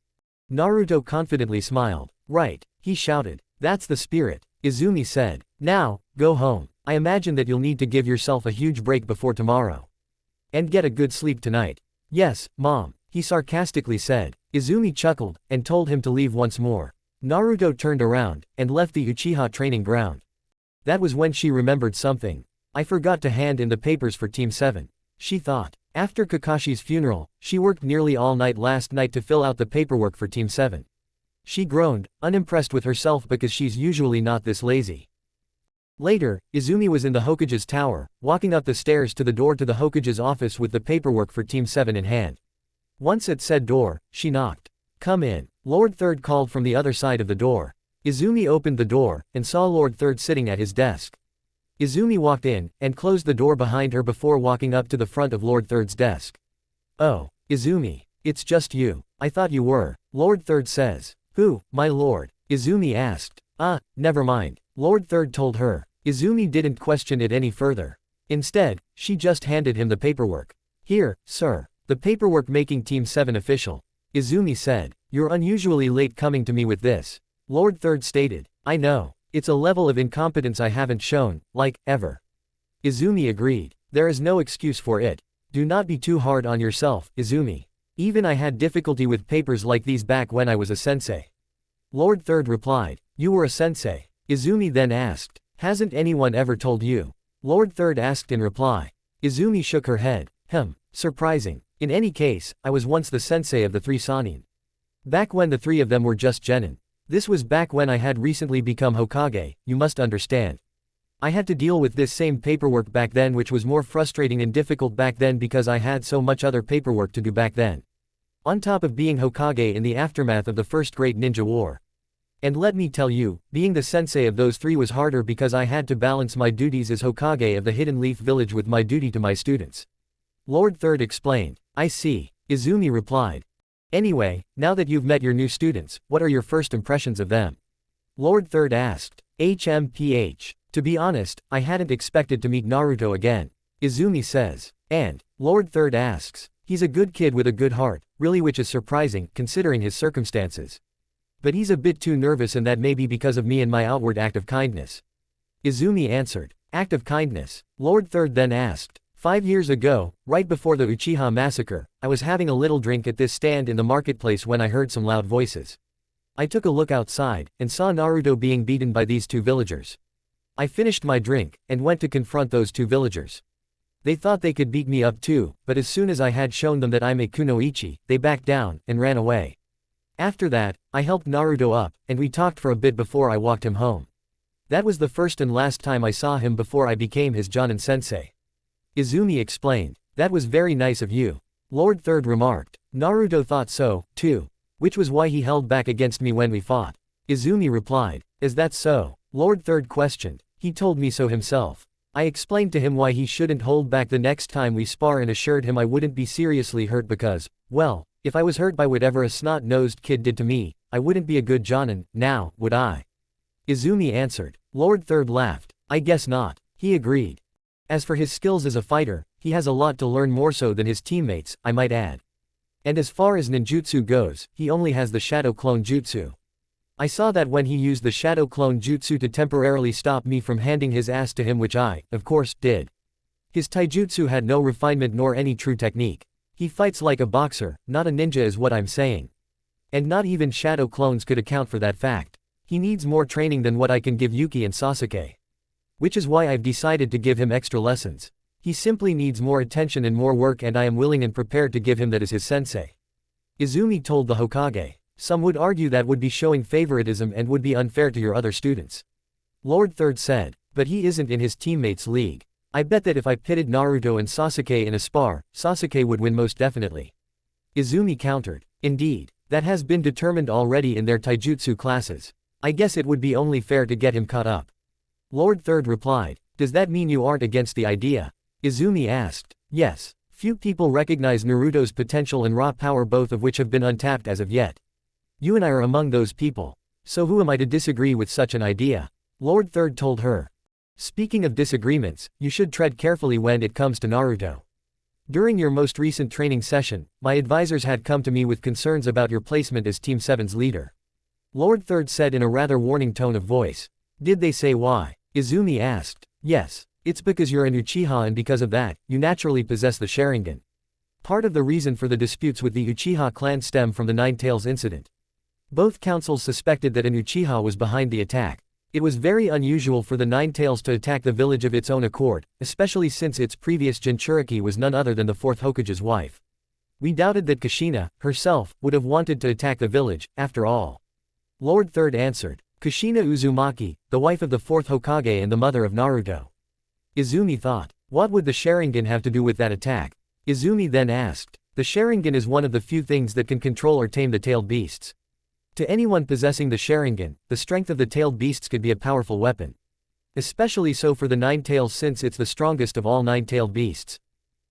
Naruto confidently smiled. Right, he shouted. That's the spirit, Izumi said. Now, go home. I imagine that you'll need to give yourself a huge break before tomorrow. And get a good sleep tonight. Yes, Mom, he sarcastically said. Izumi chuckled, and told him to leave once more. Naruto turned around, and left the Uchiha training ground. That was when she remembered something. I forgot to hand in the papers for Team 7. She thought. After Kakashi's funeral, she worked nearly all night last night to fill out the paperwork for Team 7. She groaned, unimpressed with herself because she's usually not this lazy. Later, Izumi was in the Hokage's tower, walking up the stairs to the door to the Hokage's office with the paperwork for Team 7 in hand. Once at said door, she knocked. Come in. Lord Third called from the other side of the door. Izumi opened the door, and saw Lord Third sitting at his desk. Izumi walked in, and closed the door behind her before walking up to the front of Lord Third's desk. Oh, Izumi. It's just you. I thought you were. Lord Third says. Who, my lord? Izumi asked. Never mind. Lord Third told her. Izumi didn't question it any further. Instead, she just handed him the paperwork. Here, sir. The paperwork making Team 7 official. Izumi said. You're unusually late coming to me with this. Lord Third stated. I know. It's a level of incompetence I haven't shown, like, ever. Izumi agreed. There is no excuse for it. Do not be too hard on yourself, Izumi. Even I had difficulty with papers like these back when I was a sensei. Lord Third replied. You were a sensei. Izumi then asked. Hasn't anyone ever told you? Lord Third asked in reply. Izumi shook her head. Surprising. In any case, I was once the sensei of the 3 Sannin. Back when the three of them were just genin. This was back when I had recently become Hokage, you must understand. I had to deal with this same paperwork back then, which was more frustrating and difficult back then because I had so much other paperwork to do back then. On top of being Hokage in the aftermath of the first Great Ninja War. And let me tell you, being the sensei of those three was harder because I had to balance my duties as Hokage of the Hidden Leaf Village with my duty to my students. Lord Third explained. I see, Izumi replied. Anyway, now that you've met your new students, what are your first impressions of them? Lord Third asked. HMPH. To be honest, I hadn't expected to meet Naruto again. Izumi says. And, Lord Third asks. He's a good kid with a good heart, really, which is surprising, considering his circumstances. But he's a bit too nervous, and that may be because of me and my outward act of kindness. Izumi answered. Act of kindness? Lord Third then asked. 5 years ago, right before the Uchiha massacre, I was having a little drink at this stand in the marketplace when I heard some loud voices. I took a look outside, and saw Naruto being beaten by these two villagers. I finished my drink, and went to confront those two villagers. They thought they could beat me up too, but as soon as I had shown them that I'm a kunoichi, they backed down, and ran away. After that, I helped Naruto up, and we talked for a bit before I walked him home. That was the first and last time I saw him before I became his Jonin sensei. Izumi explained. That was very nice of you. Lord Third remarked. Naruto thought so, too. Which was why he held back against me when we fought. Izumi replied. Is that so? Lord Third questioned. He told me so himself. I explained to him why he shouldn't hold back the next time we spar and assured him I wouldn't be seriously hurt because, well, if I was hurt by whatever a snot-nosed kid did to me, I wouldn't be a good Jonin, now, would I? Izumi answered. Lord Third laughed. I guess not. He agreed. As for his skills as a fighter, he has a lot to learn, more so than his teammates, I might add. And as far as ninjutsu goes, he only has the shadow clone jutsu. I saw that when he used the shadow clone jutsu to temporarily stop me from handing his ass to him, which I, of course, did. His taijutsu had no refinement nor any true technique. He fights like a boxer, not a ninja is what I'm saying. And not even shadow clones could account for that fact. He needs more training than what I can give Yuki and Sasuke. Which is why I've decided to give him extra lessons. He simply needs more attention and more work, and I am willing and prepared to give him that as his sensei. Izumi told the Hokage. Some would argue that would be showing favoritism and would be unfair to your other students. Lord Third said. But he isn't in his teammates' league. I bet that if I pitted Naruto and Sasuke in a spar, Sasuke would win most definitely. Izumi countered. Indeed. That has been determined already in their taijutsu classes. I guess it would be only fair to get him caught up. Lord Third replied. Does that mean you aren't against the idea? Izumi asked. Yes. Few people recognize Naruto's potential and raw power, both of which have been untapped as of yet. You and I are among those people. So who am I to disagree with such an idea? Lord Third told her. Speaking of disagreements, you should tread carefully when it comes to Naruto. During your most recent training session, my advisors had come to me with concerns about your placement as Team 7's leader. Lord Third said in a rather warning tone of voice. Did they say why? Izumi asked. Yes. It's because you're an Uchiha, and because of that, you naturally possess the Sharingan. Part of the reason for the disputes with the Uchiha clan stem from the Nine Tails incident. Both councils suspected that an Uchiha was behind the attack. It was very unusual for the Nine Tails to attack the village of its own accord, especially since its previous Jinchuriki was none other than the fourth Hokage's wife. We doubted that Kushina, herself, would have wanted to attack the village, after all. Lord Third answered. Kushina Uzumaki, the wife of the fourth Hokage and the mother of Naruto. Izumi thought. What would the Sharingan have to do with that attack? Izumi then asked. The Sharingan is one of the few things that can control or tame the tailed beasts. To anyone possessing the Sharingan, the strength of the tailed beasts could be a powerful weapon. Especially so for the Nine Tails, since it's the strongest of all nine-tailed beasts.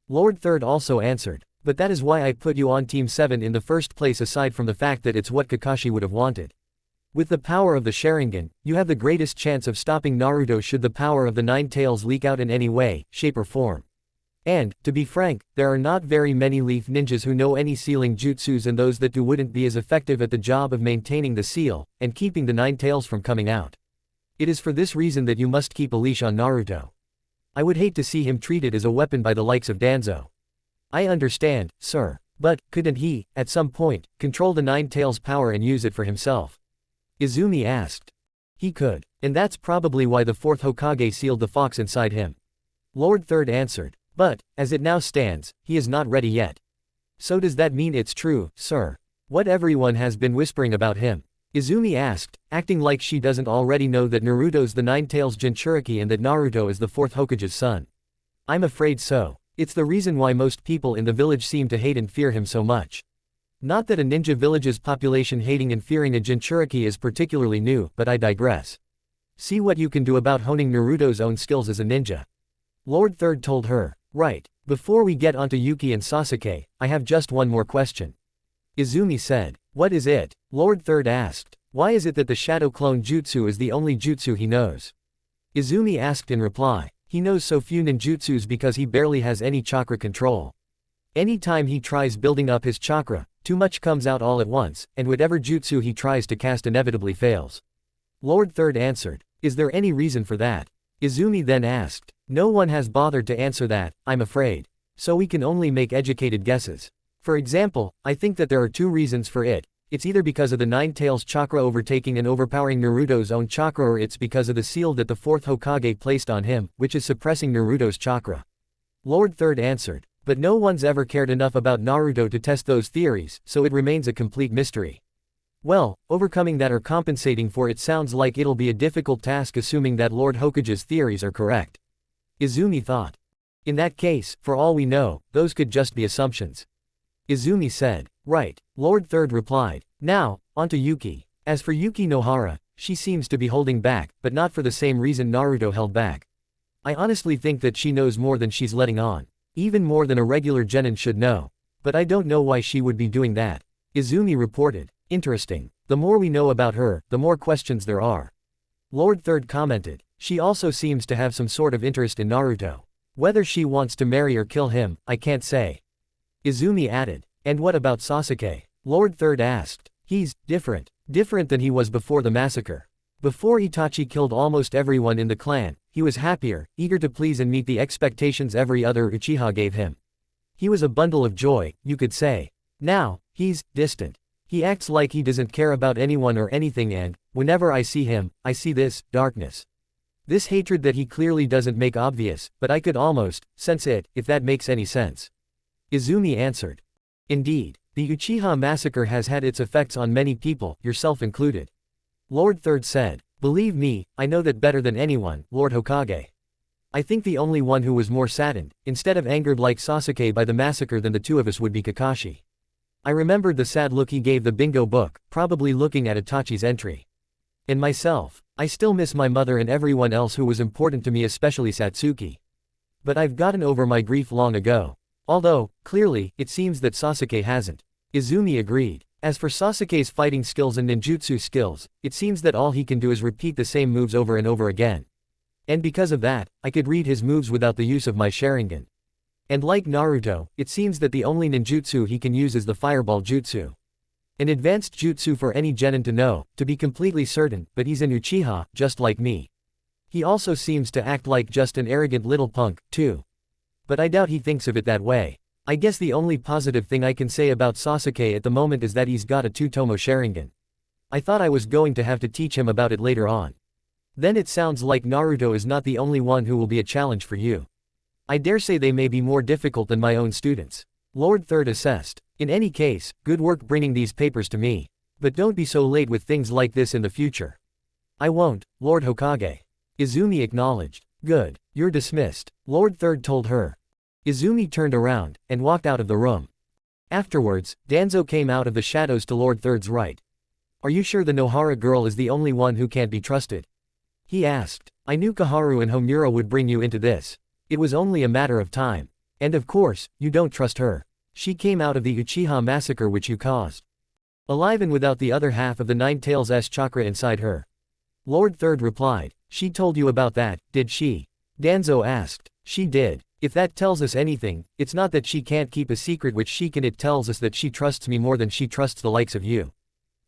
Lord Third also answered. But that is why I put you on Team 7 in the first place, aside from the fact that it's what Kakashi would have wanted. With the power of the Sharingan, you have the greatest chance of stopping Naruto should the power of the Nine Tails leak out in any way, shape or form. And, to be frank, there are not very many leaf ninjas who know any sealing jutsus, and those that do wouldn't be as effective at the job of maintaining the seal, and keeping the Nine Tails from coming out. It is for this reason that you must keep a leash on Naruto. I would hate to see him treated as a weapon by the likes of Danzo. I understand, sir. But, couldn't he, at some point, control the Nine Tails' power and use it for himself? Izumi asked. He could. And that's probably why the fourth Hokage sealed the fox inside him. Lord Third answered. But, as it now stands, he is not ready yet. So does that mean it's true, sir? What everyone has been whispering about him? Izumi asked, acting like she doesn't already know that Naruto's the Nine-Tails Jinchuriki and that Naruto is the fourth Hokage's son. I'm afraid so. It's the reason why most people in the village seem to hate and fear him so much. Not that a ninja village's population hating and fearing a Jinchuriki is particularly new, but I digress. See what you can do about honing Naruto's own skills as a ninja. Lord Third told her. Right. Before we get onto Yuki and Sasuke, I have just one more question. Izumi said. What is it? Lord Third asked. Why is it that the Shadow Clone Jutsu is the only jutsu he knows? Izumi asked in reply. He knows so few ninjutsus because he barely has any chakra control. Anytime he tries building up his chakra, too much comes out all at once, and whatever jutsu he tries to cast inevitably fails. Lord Third answered. Is there any reason for that? Izumi then asked. No one has bothered to answer that, I'm afraid. So we can only make educated guesses. For example, I think that there are two reasons for it. It's either because of the Nine-Tails chakra overtaking and overpowering Naruto's own chakra, or it's because of the seal that the fourth Hokage placed on him, which is suppressing Naruto's chakra. Lord Third answered. But no one's ever cared enough about Naruto to test those theories, so it remains a complete mystery. Well, overcoming that or compensating for it sounds like it'll be a difficult task, assuming that Lord Hokage's theories are correct. Izumi thought. In that case, for all we know, those could just be assumptions. Izumi said. Right. Lord Third replied. Now, onto Yuki. As for Yuki Nohara, she seems to be holding back, but not for the same reason Naruto held back. I honestly think that she knows more than she's letting on. Even more than a regular genin should know. But I don't know why she would be doing that. Izumi reported. Interesting. The more we know about her, the more questions there are. Lord Third commented. She also seems to have some sort of interest in Naruto. Whether she wants to marry or kill him, I can't say. Izumi added. And what about Sasuke? Lord Third asked. He's different. Different than he was before the massacre. Before Itachi killed almost everyone in the clan, he was happier, eager to please and meet the expectations every other Uchiha gave him. He was a bundle of joy, you could say. Now, he's distant. He acts like he doesn't care about anyone or anything, and, whenever I see him, I see this darkness. This hatred that he clearly doesn't make obvious, but I could almost sense it, if that makes any sense. Izumi answered. Indeed, the Uchiha massacre has had its effects on many people, yourself included. Lord Third said. Believe me, I know that better than anyone, Lord Hokage. I think the only one who was more saddened, instead of angered like Sasuke by the massacre than the two of us would be Kakashi. I remembered the sad look he gave the bingo book, probably looking at Itachi's entry. And myself, I still miss my mother and everyone else who was important to me, especially Satsuki. But I've gotten over my grief long ago. Although, clearly, it seems that Sasuke hasn't. Izumi agreed. As for Sasuke's fighting skills and ninjutsu skills, it seems that all he can do is repeat the same moves over and over again. And because of that, I could read his moves without the use of my Sharingan. And like Naruto, it seems that the only ninjutsu he can use is the fireball jutsu. An advanced jutsu for any genin to know, to be completely certain, but he's an Uchiha, just like me. He also seems to act like just an arrogant little punk, too. But I doubt he thinks of it that way. I guess the only positive thing I can say about Sasuke at the moment is that he's got a two-tomo Sharingan. I thought I was going to have to teach him about it later on. Then it sounds like Naruto is not the only one who will be a challenge for you. I dare say they may be more difficult than my own students. Lord Third assessed. In any case, good work bringing these papers to me. But don't be so late with things like this in the future. I won't, Lord Hokage. Izumi acknowledged. Good. You're dismissed, Lord Third told her. Izumi turned around, and walked out of the room. Afterwards, Danzo came out of the shadows to Lord Third's right. Are you sure the Nohara girl is the only one who can't be trusted? He asked. I knew Kaharu and Homura would bring you into this. It was only a matter of time. And of course, you don't trust her. She came out of the Uchiha massacre which you caused. Alive and without the other half of the Nine-Tails' chakra inside her. Lord Third replied. She told you about that, did she? Danzo asked. She did. If that tells us anything, it's not that she can't keep a secret which she can, it tells us that she trusts me more than she trusts the likes of you.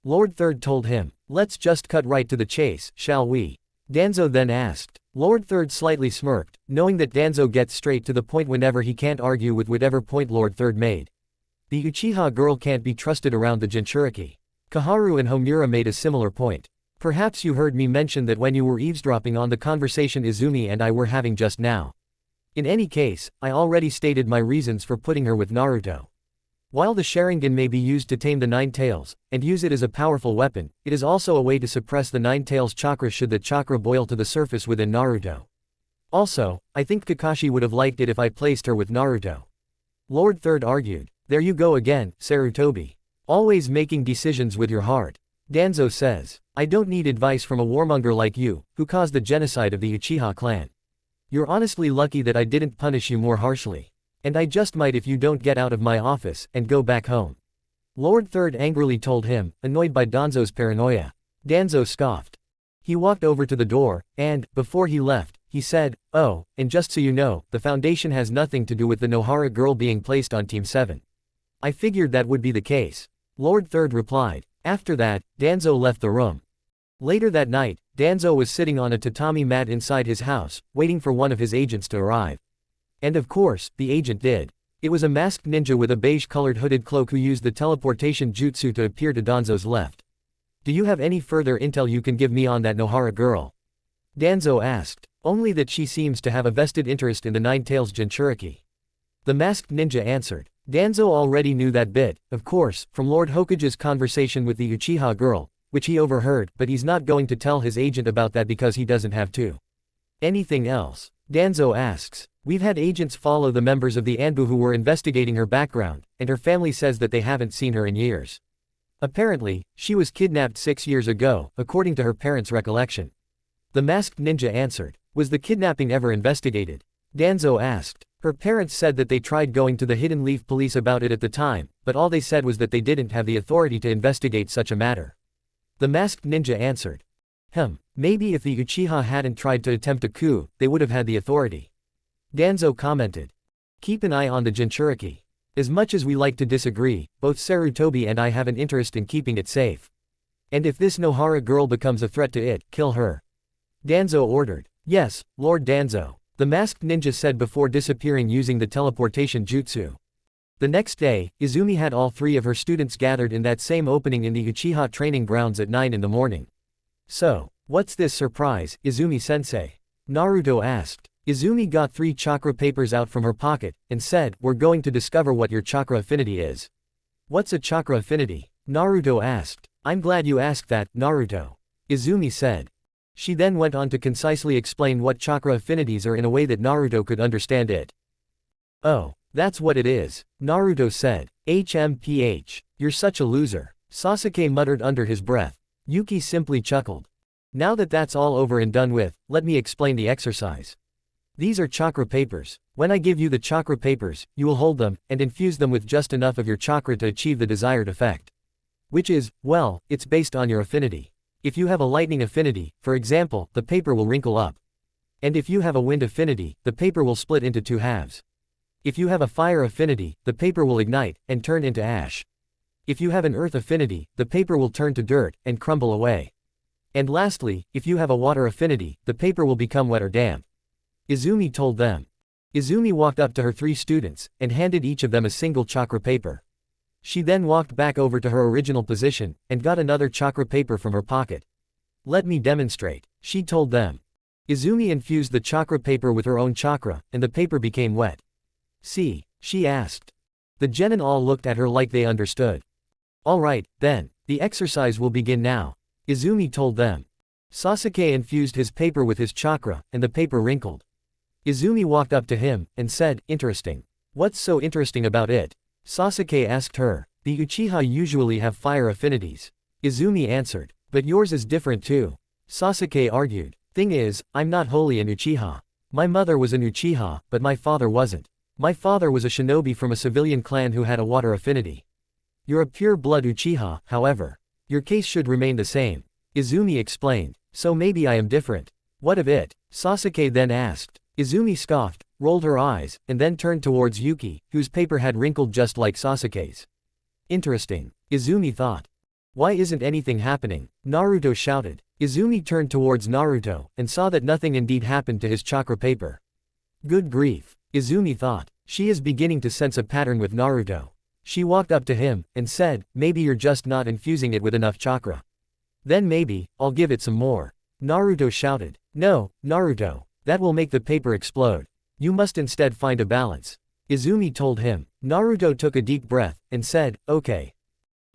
Lord Third told him. Let's just cut right to the chase, shall we? Danzo then asked. Lord Third slightly smirked, knowing that Danzo gets straight to the point whenever he can't argue with whatever point Lord Third made. The Uchiha girl can't be trusted around the Jinchuriki. Kaharu and Homura made a similar point. Perhaps you heard me mention that when you were eavesdropping on the conversation Izumi and I were having just now. In any case, I already stated my reasons for putting her with Naruto. While the Sharingan may be used to tame the Nine Tails, and use it as a powerful weapon, it is also a way to suppress the Nine Tails chakra should the chakra boil to the surface within Naruto. Also, I think Kakashi would have liked it if I placed her with Naruto. Lord Third argued. There you go again, Sarutobi. Always making decisions with your heart. Danzo says. I don't need advice from a warmonger like you, who caused the genocide of the Uchiha clan. You're honestly lucky that I didn't punish you more harshly. And I just might if you don't get out of my office and go back home. Lord Third angrily told him, annoyed by Danzo's paranoia. Danzo scoffed. He walked over to the door, and, before he left, he said, oh, and just so you know, the Foundation has nothing to do with the Nohara girl being placed on Team 7. I figured that would be the case. Lord Third replied. After that, Danzo left the room. Later that night, Danzo was sitting on a tatami mat inside his house, waiting for one of his agents to arrive. And of course, the agent did. It was a masked ninja with a beige-colored hooded cloak who used the teleportation jutsu to appear to Danzo's left. Do you have any further intel you can give me on that Nohara girl? Danzo asked. Only that she seems to have a vested interest in the Nine Tails Jinchuriki. The masked ninja answered. Danzo already knew that bit, of course, from Lord Hokage's conversation with the Uchiha girl, which he overheard, but he's not going to tell his agent about that because he doesn't have to. Anything else? Danzo asks. We've had agents follow the members of the Anbu who were investigating her background, and her family says that they haven't seen her in years. Apparently, she was kidnapped 6 years ago, according to her parents' recollection. The masked ninja answered. Was the kidnapping ever investigated? Danzo asked. Her parents said that they tried going to the Hidden Leaf police about it at the time, but all they said was that they didn't have the authority to investigate such a matter. The masked ninja answered. Maybe if the Uchiha hadn't tried to attempt a coup, they would have had the authority. Danzo commented. Keep an eye on the Jinchuriki. As much as we like to disagree, both Sarutobi and I have an interest in keeping it safe. And if this Nohara girl becomes a threat to it, kill her. Danzo ordered. Yes, Lord Danzo. The masked ninja said before disappearing using the teleportation jutsu. The next day, Izumi had all 3 of her students gathered in that same opening in the Uchiha training grounds at 9 in the morning. So, what's this surprise, Izumi-sensei? Naruto asked. Izumi got 3 chakra papers out from her pocket, and said, we're going to discover what your chakra affinity is. What's a chakra affinity? Naruto asked. I'm glad you asked that, Naruto. Izumi said. She then went on to concisely explain what chakra affinities are in a way that Naruto could understand it. Oh, that's what it is, Naruto said. HMPH. You're such a loser. Sasuke muttered under his breath. Yuki simply chuckled. Now that that's all over and done with, let me explain the exercise. These are chakra papers. When I give you the chakra papers, you will hold them, and infuse them with just enough of your chakra to achieve the desired effect. Which is, well, it's based on your affinity. If you have a lightning affinity, for example, the paper will wrinkle up. And if you have a wind affinity, the paper will split into 2 halves. If you have a fire affinity, the paper will ignite, and turn into ash. If you have an earth affinity, the paper will turn to dirt, and crumble away. And lastly, if you have a water affinity, the paper will become wet or damp. Izumi told them. Izumi walked up to her 3 students, and handed each of them a single chakra paper. She then walked back over to her original position, and got another chakra paper from her pocket. Let me demonstrate, she told them. Izumi infused the chakra paper with her own chakra, and the paper became wet. See? She asked. The genin all looked at her like they understood. Alright, then, the exercise will begin now, Izumi told them. Sasuke infused his paper with his chakra, and the paper wrinkled. Izumi walked up to him, and said, interesting. What's so interesting about it? Sasuke asked her. The Uchiha usually have fire affinities. Izumi answered. But yours is different too. Sasuke argued. Thing is, I'm not wholly an Uchiha. My mother was an Uchiha, but my father wasn't. My father was a shinobi from a civilian clan who had a water affinity. You're a pure-blood Uchiha, however. Your case should remain the same. Izumi explained. So maybe I am different. What of it? Sasuke then asked. Izumi scoffed, rolled her eyes, and then turned towards Yuki, whose paper had wrinkled just like Sasuke's. Interesting, Izumi thought. Why isn't anything happening? Naruto shouted. Izumi turned towards Naruto, and saw that nothing indeed happened to his chakra paper. Good grief, Izumi thought. She is beginning to sense a pattern with Naruto. She walked up to him, and said, maybe you're just not infusing it with enough chakra. Then maybe, I'll give it some more. Naruto shouted. No, Naruto. That will make the paper explode. You must instead find a balance. Izumi told him. Naruto took a deep breath, and said, okay.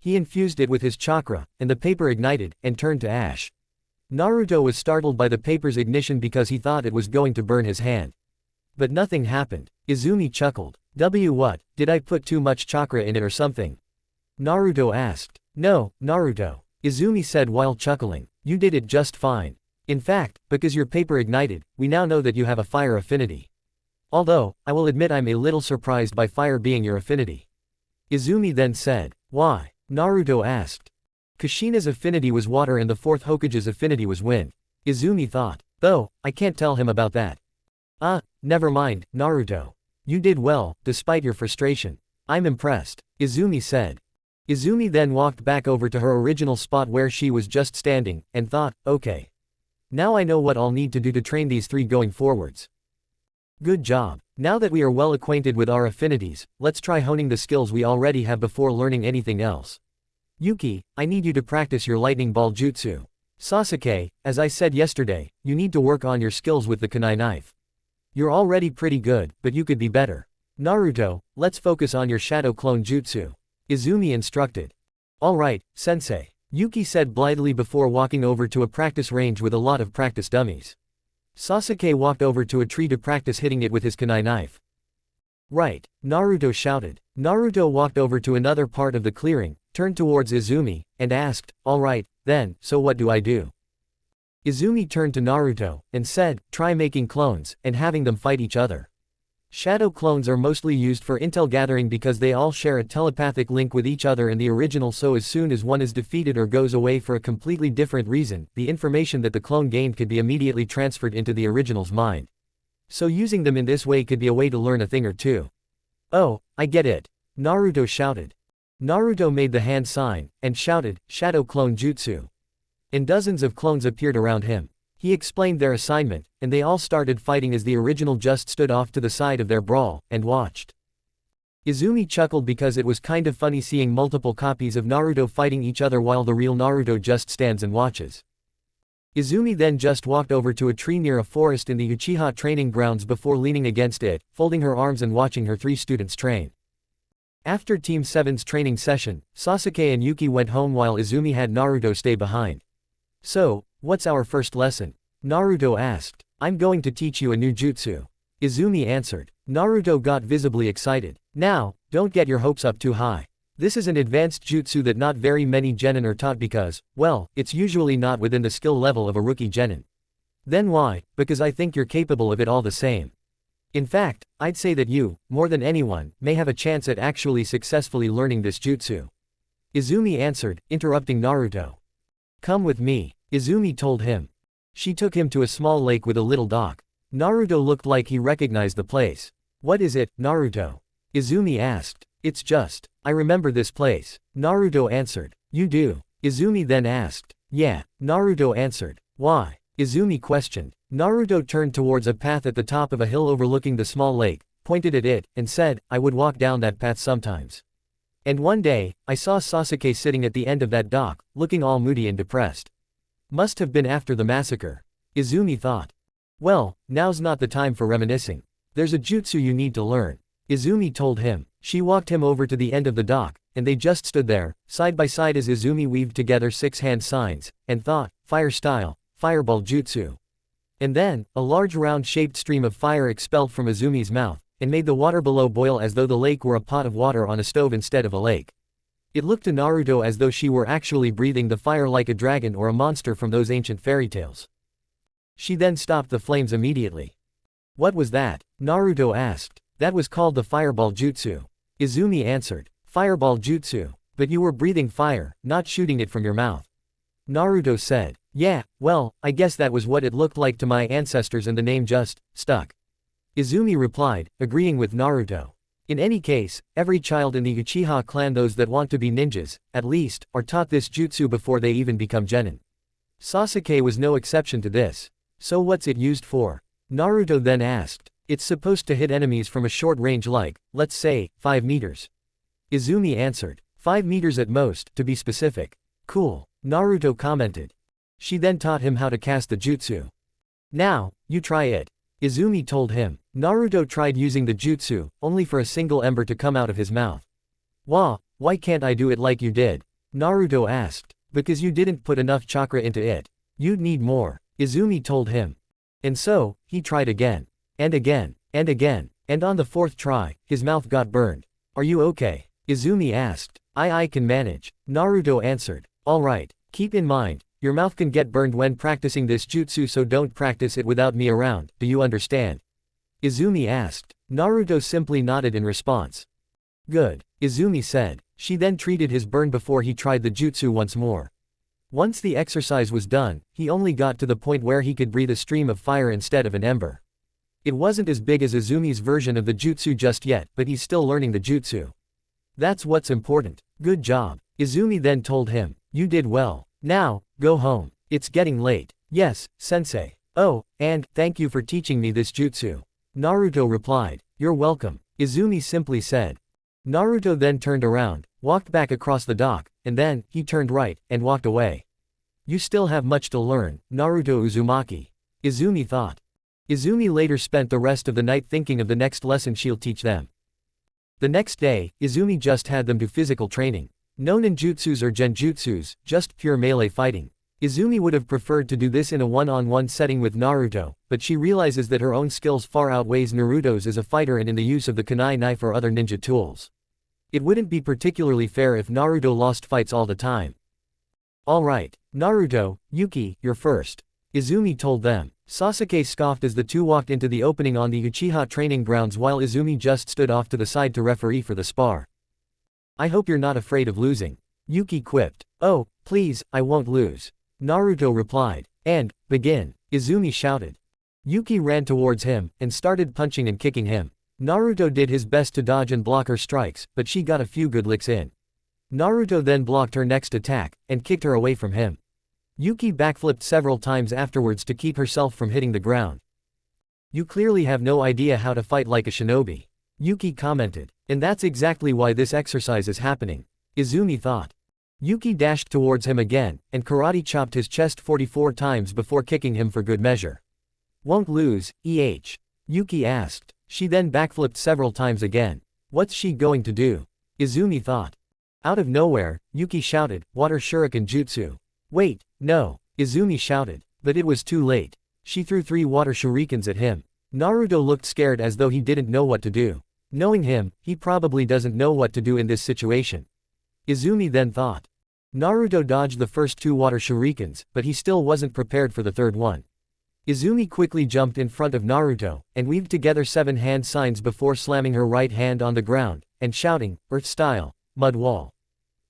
He infused it with his chakra, and the paper ignited, and turned to ash. Naruto was startled by the paper's ignition because he thought it was going to burn his hand. But nothing happened. Izumi chuckled. What, did I put too much chakra in it or something? Naruto asked. No, Naruto. Izumi said while chuckling. You did it just fine. In fact, because your paper ignited, we now know that you have a fire affinity. Although, I will admit I'm a little surprised by fire being your affinity. Izumi then said. Why? Naruto asked. Kushina's affinity was water and the fourth Hokage's affinity was wind. Izumi thought. Though, I can't tell him about that. Never mind, Naruto. You did well, despite your frustration. I'm impressed, Izumi said. Izumi then walked back over to her original spot where she was just standing, and thought, okay. Now I know what I'll need to do to train these three going forwards. Good job. Now that we are well acquainted with our affinities, let's try honing the skills we already have before learning anything else. Yuki, I need you to practice your lightning ball jutsu. Sasuke, as I said yesterday, you need to work on your skills with the kunai knife. You're already pretty good, but you could be better. Naruto, let's focus on your shadow clone jutsu. Izumi instructed. Alright, sensei. Yuki said blithely before walking over to a practice range with a lot of practice dummies. Sasuke walked over to a tree to practice hitting it with his kunai knife. Right, Naruto shouted. Naruto walked over to another part of the clearing, turned towards Izumi, and asked, alright, then, so what do I do? Izumi turned to Naruto, and said, try making clones, and having them fight each other. Shadow clones are mostly used for intel gathering because they all share a telepathic link with each other and the original, so as soon as one is defeated or goes away for a completely different reason, the information that the clone gained could be immediately transferred into the original's mind. So using them in this way could be a way to learn a thing or two. Oh, I get it. Naruto shouted. Naruto made the hand sign, and shouted, Shadow Clone Jutsu. And dozens of clones appeared around him. He explained their assignment, and they all started fighting as the original just stood off to the side of their brawl, and watched. Izumi chuckled because it was kind of funny seeing multiple copies of Naruto fighting each other while the real Naruto just stands and watches. Izumi then just walked over to a tree near a forest in the Uchiha training grounds before leaning against it, folding her arms and watching her three students train. After Team 7's training session, Sasuke and Yuki went home while Izumi had Naruto stay behind. So, what's our first lesson? Naruto asked. I'm going to teach you a new jutsu. Izumi answered. Naruto got visibly excited. Now, don't get your hopes up too high. This is an advanced jutsu that not very many genin are taught because, well, it's usually not within the skill level of a rookie genin. Then why? Because I think you're capable of it all the same. In fact, I'd say that you, more than anyone, may have a chance at actually successfully learning this jutsu. Izumi answered, interrupting Naruto. Come with me, Izumi told him. She took him to a small lake with a little dock. Naruto looked like he recognized the place. What is it, Naruto? Izumi asked. It's just, I remember this place. Naruto answered. You do? Izumi then asked. Yeah, Naruto answered. Why? Izumi questioned. Naruto turned towards a path at the top of a hill overlooking the small lake, pointed at it, and said, I would walk down that path sometimes. And one day, I saw Sasuke sitting at the end of that dock, looking all moody and depressed. Must have been after the massacre. Izumi thought. Well, now's not the time for reminiscing. There's a jutsu you need to learn. Izumi told him. She walked him over to the end of the dock, and they just stood there, side by side as Izumi weaved together 6 hand signs, and thought, fire style, fireball jutsu. And then, a large round-shaped stream of fire expelled from Izumi's mouth, and made the water below boil as though the lake were a pot of water on a stove instead of a lake. It looked to Naruto as though she were actually breathing the fire like a dragon or a monster from those ancient fairy tales. She then stopped the flames immediately. What was that? Naruto asked. That was called the fireball jutsu. Izumi answered. Fireball jutsu. But you were breathing fire, not shooting it from your mouth. Naruto said. Yeah, well, I guess that was what it looked like to my ancestors and the name just stuck. Izumi replied, agreeing with Naruto. In any case, every child in the Uchiha clan, those that want to be ninjas, at least, are taught this jutsu before they even become genin. Sasuke was no exception to this. So what's it used for? Naruto then asked. It's supposed to hit enemies from a short range like, let's say, 5 meters. Izumi answered. 5 meters at most, to be specific. Cool. Naruto commented. She then taught him how to cast the jutsu. Now, you try it. Izumi told him. Naruto tried using the jutsu, only for a single ember to come out of his mouth. Why can't I do it like you did? Naruto asked. Because you didn't put enough chakra into it. You'd need more, Izumi told him. And so, he tried again. And again. And again. And on the fourth try, his mouth got burned. Are you okay? Izumi asked. I can manage, Naruto answered. Alright, keep in mind, your mouth can get burned when practicing this jutsu, so don't practice it without me around, do you understand? Izumi asked. Naruto simply nodded in response. Good, Izumi said. She then treated his burn before he tried the jutsu once more. Once the exercise was done, he only got to the point where he could breathe a stream of fire instead of an ember. It wasn't as big as Izumi's version of the jutsu just yet, but he's still learning the jutsu. That's what's important. Good job, Izumi then told him. You did well. Now, go home. It's getting late. Yes, sensei. Oh, and, thank you for teaching me this jutsu. Naruto replied. You're welcome, Izumi simply said. Naruto then turned around, walked back across the dock, and then, he turned right, and walked away. You still have much to learn, Naruto Uzumaki. Izumi thought. Izumi later spent the rest of the night thinking of the next lesson she'll teach them. The next day, Izumi just had them do physical training. No ninjutsus or genjutsus, just pure melee fighting. Izumi would have preferred to do this in a one-on-one setting with Naruto, but she realizes that her own skills far outweighs Naruto's as a fighter and in the use of the kunai knife or other ninja tools. It wouldn't be particularly fair if Naruto lost fights all the time. Alright, Naruto, Yuki, you're first, Izumi told them. Sasuke scoffed as the two walked into the opening on the Uchiha training grounds while Izumi just stood off to the side to referee for the spar. I hope you're not afraid of losing, Yuki quipped. Oh, please, I won't lose, Naruto replied. And, begin, Izumi shouted. Yuki ran towards him, and started punching and kicking him. Naruto did his best to dodge and block her strikes, but she got a few good licks in. Naruto then blocked her next attack, and kicked her away from him. Yuki backflipped several times afterwards to keep herself from hitting the ground. You clearly have no idea how to fight like a shinobi, Yuki commented. And that's exactly why this exercise is happening, Izumi thought. Yuki dashed towards him again, and karate chopped his chest 44 times before kicking him for good measure. Won't lose, Yuki asked. She then backflipped several times again. What's she going to do? Izumi thought. Out of nowhere, Yuki shouted, Water Shuriken Jutsu. Wait, no, Izumi shouted. But it was too late. She threw 3 water shurikens at him. Naruto looked scared as though he didn't know what to do. Knowing him, he probably doesn't know what to do in this situation. Izumi then thought. Naruto dodged the first 2 water shurikens, but he still wasn't prepared for the third one. Izumi quickly jumped in front of Naruto, and weaved together 7 hand signs before slamming her right hand on the ground, and shouting, Earth style, mud wall.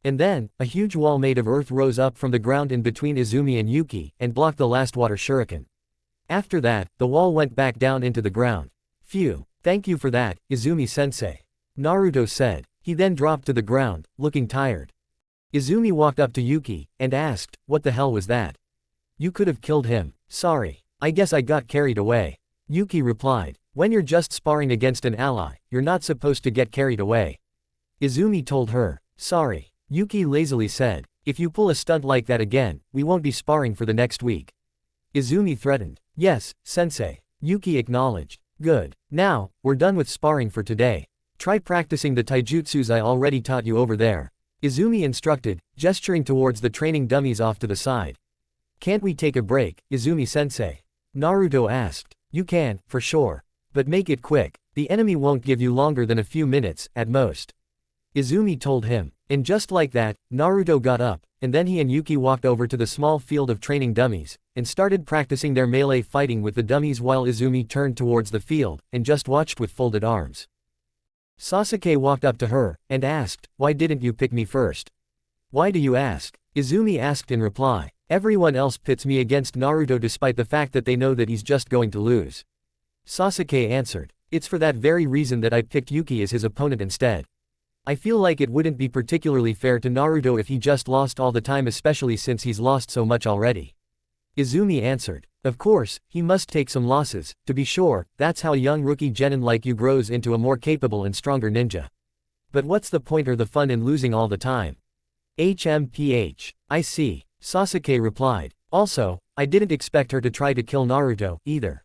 And then, a huge wall made of earth rose up from the ground in between Izumi and Yuki, and blocked the last water shuriken. After that, the wall went back down into the ground. Phew, thank you for that, Izumi-sensei, Naruto said. He then dropped to the ground, looking tired. Izumi walked up to Yuki, and asked, what the hell was that? You could have killed him. Sorry, I guess I got carried away, Yuki replied. When you're just sparring against an ally, you're not supposed to get carried away, Izumi told her. Sorry, Yuki lazily said. If you pull a stunt like that again, we won't be sparring for the next week, Izumi threatened. Yes, sensei, Yuki acknowledged. Good. Now, we're done with sparring for today. Try practicing the taijutsus I already taught you over there, Izumi instructed, gesturing towards the training dummies off to the side. Can't we take a break, Izumi-sensei? Naruto asked. You can, for sure. But make it quick. The enemy won't give you longer than a few minutes, at most, Izumi told him. And just like that, Naruto got up, and then he and Yuki walked over to the small field of training dummies, and started practicing their melee fighting with the dummies while Izumi turned towards the field, and just watched with folded arms. Sasuke walked up to her, and asked, why didn't you pick me first? Why do you ask? Izumi asked in reply. Everyone else pits me against Naruto despite the fact that they know that he's just going to lose, Sasuke answered. It's for that very reason that I picked Yuki as his opponent instead. I feel like it wouldn't be particularly fair to Naruto if he just lost all the time, especially since he's lost so much already, Izumi answered. Of course, he must take some losses, to be sure, that's how a young rookie genin like you grows into a more capable and stronger ninja. But what's the point or the fun in losing all the time? HMPH. I see, Sasuke replied. Also, I didn't expect her to try to kill Naruto, either.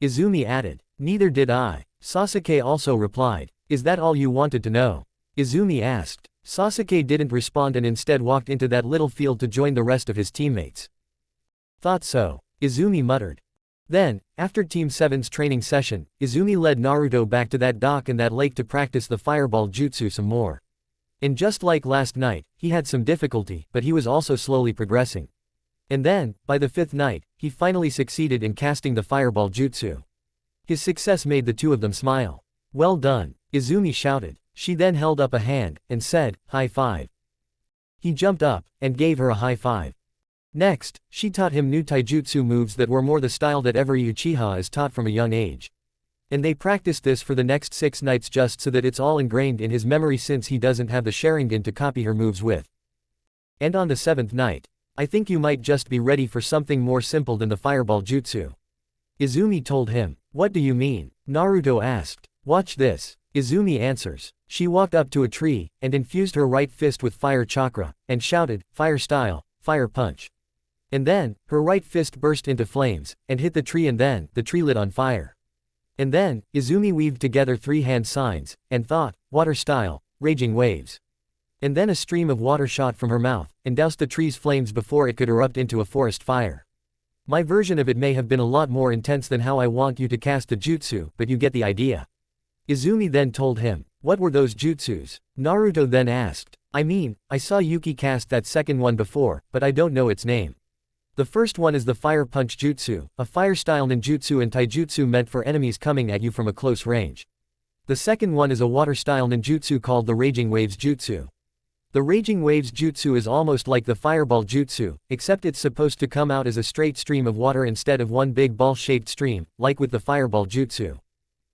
Izumi added. Neither did I. Sasuke also replied. Is that all you wanted to know? Izumi asked. Sasuke didn't respond and instead walked into that little field to join the rest of his teammates. Thought so. Izumi muttered. Then, after Team 7's training session, Izumi led Naruto back to that dock and that lake to practice the fireball jutsu some more. And just like last night, he had some difficulty, but he was also slowly progressing. And then, by the 5th night, he finally succeeded in casting the fireball jutsu. His success made the two of them smile. Well done, Izumi shouted. She then held up a hand, and said, high five. He jumped up, and gave her a high five. Next, she taught him new taijutsu moves that were more the style that every Uchiha is taught from a young age. And they practiced this for the next 6 nights just so that it's all ingrained in his memory since he doesn't have the Sharingan to copy her moves with. And on the 7th night, I think you might just be ready for something more simple than the fireball jutsu. Izumi told him. What do you mean? Naruto asked. Watch this. Izumi answers. She walked up to a tree, and infused her right fist with fire chakra, and shouted, fire style, fire punch. And then, her right fist burst into flames, and hit the tree and then, the tree lit on fire. And then, Izumi weaved together 3 hand signs, and thought, water style, raging waves. And then a stream of water shot from her mouth, and doused the tree's flames before it could erupt into a forest fire. My version of it may have been a lot more intense than how I want you to cast the jutsu, but you get the idea. Izumi then told him. What were those jutsus? Naruto then asked. I mean, I saw Yuki cast that second one before, but I don't know its name. The first one is the fire punch jutsu, a fire-style ninjutsu and taijutsu meant for enemies coming at you from a close range. The second one is a water-style ninjutsu called the raging waves jutsu. The raging waves jutsu is almost like the fireball jutsu, except it's supposed to come out as a straight stream of water instead of one big ball-shaped stream, like with the fireball jutsu.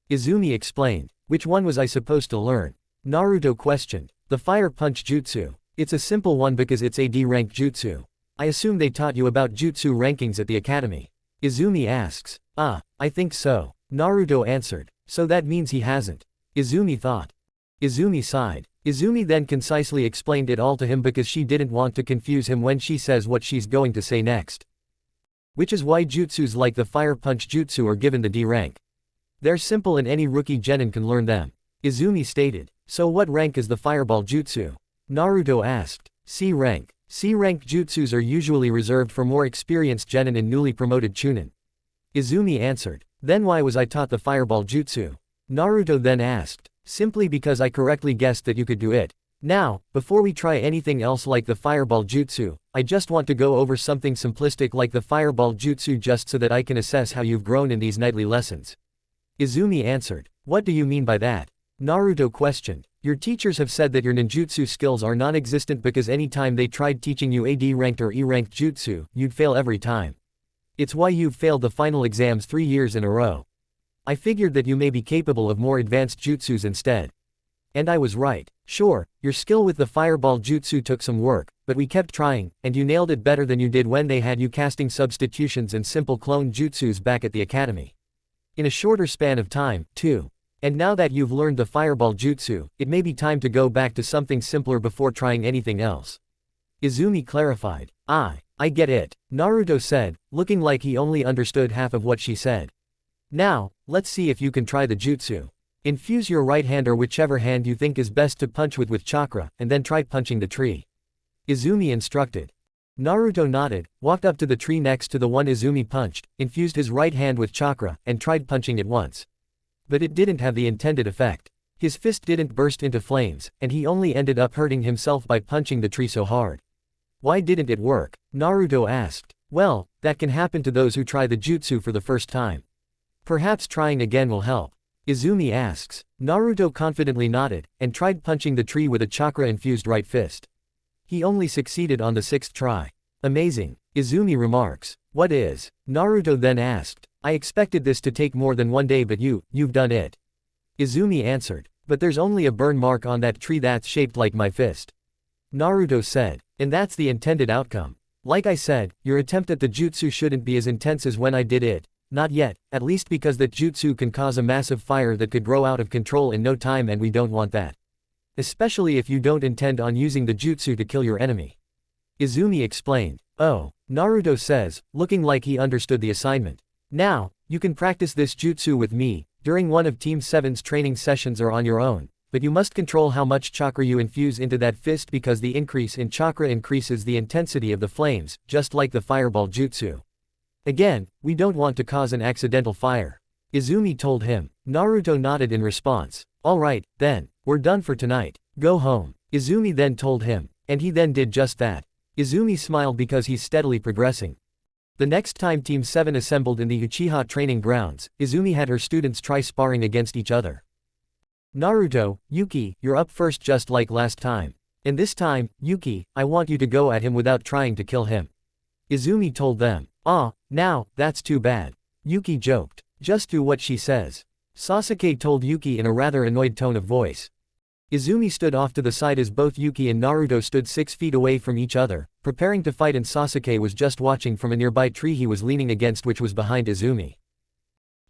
Izumi explained. Which one was I supposed to learn? Naruto questioned. The fire punch jutsu. It's a simple one because it's a D-rank jutsu. I assume they taught you about jutsu rankings at the academy. Izumi asks. Ah, I think so. Naruto answered. So that means he hasn't. Izumi thought. Izumi sighed. Izumi then concisely explained it all to him because she didn't want to confuse him when she says what she's going to say next. Which is why jutsus like the fire punch jutsu are given the D rank. They're simple and any rookie genin can learn them. Izumi stated. So what rank is the fireball jutsu? Naruto asked. C rank. C rank jutsus are usually reserved for more experienced genin and newly promoted chunin. Izumi answered. Then why was I taught the fireball jutsu? Naruto then asked. Simply because I correctly guessed that you could do it. Now, before we try anything else like the fireball jutsu, I just want to go over something simplistic like the fireball jutsu just so that I can assess how you've grown in these nightly lessons. Izumi answered. What do you mean by that? Naruto questioned. Your teachers have said that your ninjutsu skills are non-existent because any time they tried teaching you a D-ranked or E-ranked jutsu, you'd fail every time. It's why you've failed the final exams 3 years in a row. I figured that you may be capable of more advanced jutsus instead. And I was right. Sure, your skill with the fireball jutsu took some work, but we kept trying, and you nailed it better than you did when they had you casting substitutions and simple clone jutsus back at the academy. In a shorter span of time, too. And now that you've learned the fireball jutsu, it may be time to go back to something simpler before trying anything else. Izumi clarified. I get it, Naruto said, looking like he only understood half of what she said. Now, let's see if you can try the jutsu. Infuse your right hand or whichever hand you think is best to punch with chakra, and then try punching the tree. Izumi instructed. Naruto nodded, walked up to the tree next to the one Izumi punched, infused his right hand with chakra, and tried punching it once. But it didn't have the intended effect. His fist didn't burst into flames, and he only ended up hurting himself by punching the tree so hard. Why didn't it work? Naruto asked. Well, that can happen to those who try the jutsu for the first time. Perhaps trying again will help. Izumi asks. Naruto confidently nodded, and tried punching the tree with a chakra-infused right fist. He only succeeded on the 6th try. Amazing. Izumi remarks. What is? Naruto then asked. I expected this to take more than 1 day but you've done it. Izumi answered. But there's only a burn mark on that tree that's shaped like my fist. Naruto said. And that's the intended outcome. Like I said, your attempt at the jutsu shouldn't be as intense as when I did it. Not yet, at least because that jutsu can cause a massive fire that could grow out of control in no time and we don't want that. Especially if you don't intend on using the jutsu to kill your enemy. Izumi explained. Oh, Naruto says, looking like he understood the assignment. Now, you can practice this jutsu with me, during one of Team 7's training sessions or on your own, but you must control how much chakra you infuse into that fist because the increase in chakra increases the intensity of the flames, just like the fireball jutsu. Again, we don't want to cause an accidental fire. Izumi told him. Naruto nodded in response. Alright, then, we're done for tonight. Go home. Izumi then told him, and he then did just that. Izumi smiled because he's steadily progressing. The next time Team 7 assembled in the Uchiha training grounds, Izumi had her students try sparring against each other. Naruto, Yuki, you're up first just like last time. And this time, Yuki, I want you to go at him without trying to kill him. Izumi told them. Now, that's too bad. Yuki joked. Just do what she says. Sasuke told Yuki in a rather annoyed tone of voice. Izumi stood off to the side as both Yuki and Naruto stood 6 feet away from each other, preparing to fight, and Sasuke was just watching from a nearby tree he was leaning against, which was behind Izumi.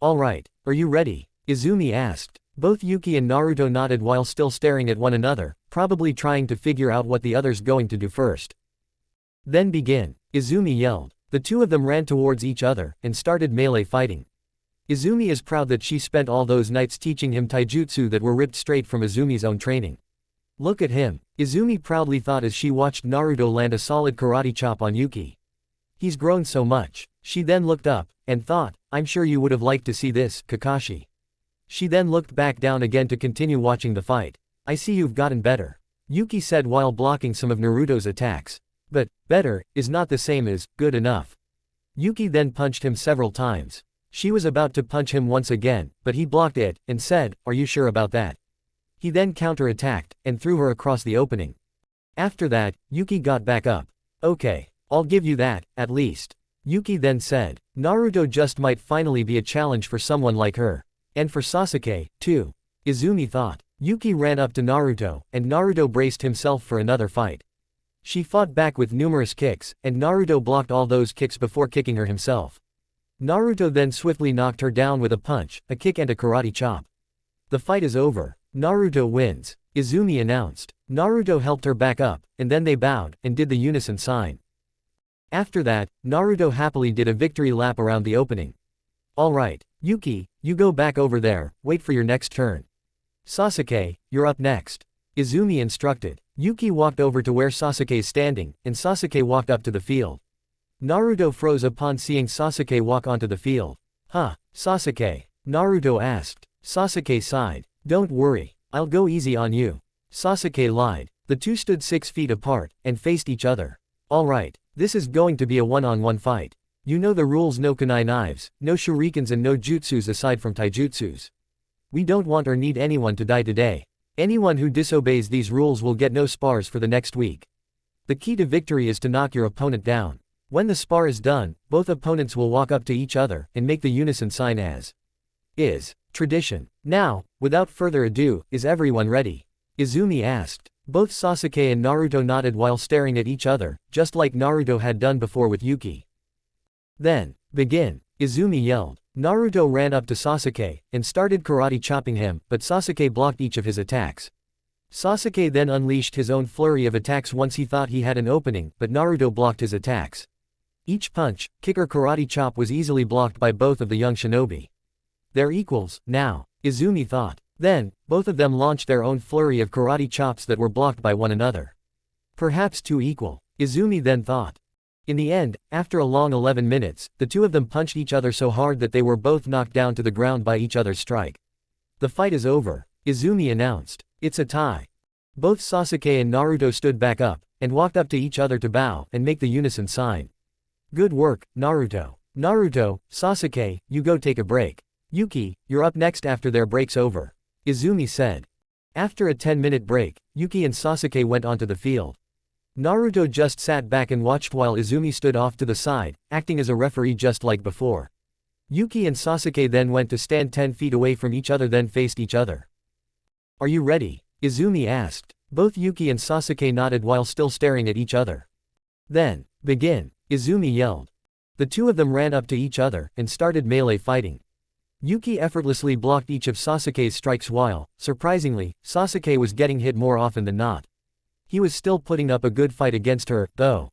Alright, are you ready? Izumi asked. Both Yuki and Naruto nodded while still staring at one another, probably trying to figure out what the other's going to do first. Then begin, Izumi yelled. The two of them ran towards each other, and started melee fighting. Izumi is proud that she spent all those nights teaching him taijutsu that were ripped straight from Izumi's own training. Look at him, Izumi proudly thought as she watched Naruto land a solid karate chop on Yuki. He's grown so much. She then looked up, and thought, I'm sure you would have liked to see this, Kakashi. She then looked back down again to continue watching the fight. I see you've gotten better, Yuki said while blocking some of Naruto's attacks. But, better, is not the same as, good enough. Yuki then punched him several times. She was about to punch him once again, but he blocked it, and said, are you sure about that? He then counter-attacked, and threw her across the opening. After that, Yuki got back up. Okay, I'll give you that, at least. Yuki then said. Naruto just might finally be a challenge for someone like her. And for Sasuke, too. Izumi thought. Yuki ran up to Naruto, and Naruto braced himself for another fight. She fought back with numerous kicks, and Naruto blocked all those kicks before kicking her himself. Naruto then swiftly knocked her down with a punch, a kick and a karate chop. The fight is over. Naruto wins, Izumi announced. Naruto helped her back up, and then they bowed, and did the unison sign. After that, Naruto happily did a victory lap around the opening. Alright, Yuki, you go back over there, wait for your next turn. Sasuke, you're up next. Izumi instructed. Yuki walked over to where Sasuke is standing, and Sasuke walked up to the field. Naruto froze upon seeing Sasuke walk onto the field. Huh, Sasuke? Naruto asked. Sasuke sighed. Don't worry, I'll go easy on you. Sasuke lied. The two stood 6 feet apart, and faced each other. Alright, this is going to be a one-on-one fight. You know the rules: no kunai knives, no shurikens and no jutsus aside from taijutsus. We don't want or need anyone to die today. Anyone who disobeys these rules will get no spars for the next week. The key to victory is to knock your opponent down. When the spar is done, both opponents will walk up to each other, and make the unison sign as is tradition. Now, without further ado, is everyone ready? Izumi asked. Both Sasuke and Naruto nodded while staring at each other, just like Naruto had done before with Yuki. Then, begin, Izumi yelled. Naruto ran up to Sasuke, and started karate chopping him, but Sasuke blocked each of his attacks. Sasuke then unleashed his own flurry of attacks once he thought he had an opening, but Naruto blocked his attacks. Each punch, kick or karate chop was easily blocked by both of the young shinobi. They're equals, now, Izumi thought. Then, both of them launched their own flurry of karate chops that were blocked by one another. Perhaps too equal, Izumi then thought. In the end, after a long 11 minutes, the two of them punched each other so hard that they were both knocked down to the ground by each other's strike. The fight is over, Izumi announced. It's a tie. Both Sasuke and Naruto stood back up, and walked up to each other to bow and make the unison sign. Good work, Naruto. Naruto, Sasuke, you go take a break. Yuki, you're up next after their break's over, Izumi said. After a 10-minute break, Yuki and Sasuke went onto the field. Naruto just sat back and watched while Izumi stood off to the side, acting as a referee just like before. Yuki and Sasuke then went to stand 10 feet away from each other, then faced each other. Are you ready? Izumi asked. Both Yuki and Sasuke nodded while still staring at each other. Then, begin, Izumi yelled. The two of them ran up to each other, and started melee fighting. Yuki effortlessly blocked each of Sasuke's strikes while, surprisingly, Sasuke was getting hit more often than not. He was still putting up a good fight against her, though.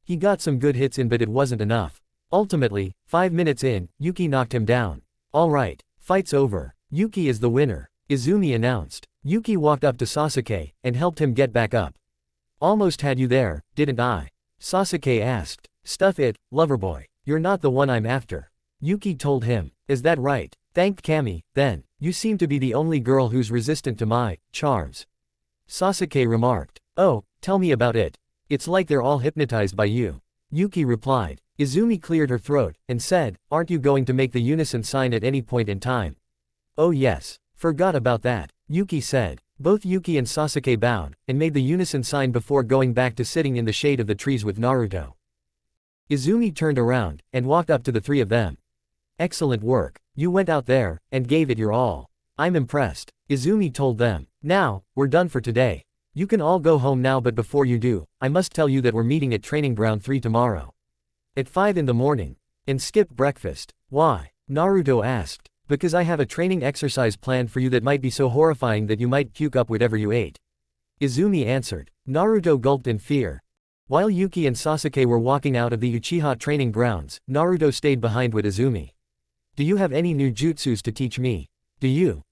He got some good hits in, but it wasn't enough. Ultimately, 5 minutes in, Yuki knocked him down. Alright, fight's over. Yuki is the winner, Izumi announced. Yuki walked up to Sasuke, and helped him get back up. Almost had you there, didn't I? Sasuke asked. Stuff it, loverboy. You're not the one I'm after. Yuki told him. Is that right? Thanked Kami, then. You seem to be the only girl who's resistant to my charms. Sasuke remarked. Oh, tell me about it. It's like they're all hypnotized by you. Yuki replied. Izumi cleared her throat, and said, aren't you going to make the unison sign at any point in time? Oh yes. Forgot about that, Yuki said. Both Yuki and Sasuke bowed, and made the unison sign before going back to sitting in the shade of the trees with Naruto. Izumi turned around, and walked up to the three of them. Excellent work. You went out there, and gave it your all. I'm impressed, Izumi told them. Now, we're done for today. You can all go home now, but before you do, I must tell you that we're meeting at Training Ground 3 tomorrow. At 5 in the morning. And skip breakfast. Why? Naruto asked. Because I have a training exercise planned for you that might be so horrifying that you might puke up whatever you ate. Izumi answered. Naruto gulped in fear. While Yuki and Sasuke were walking out of the Uchiha training grounds, Naruto stayed behind with Izumi. Do you have any new jutsus to teach me? Do you?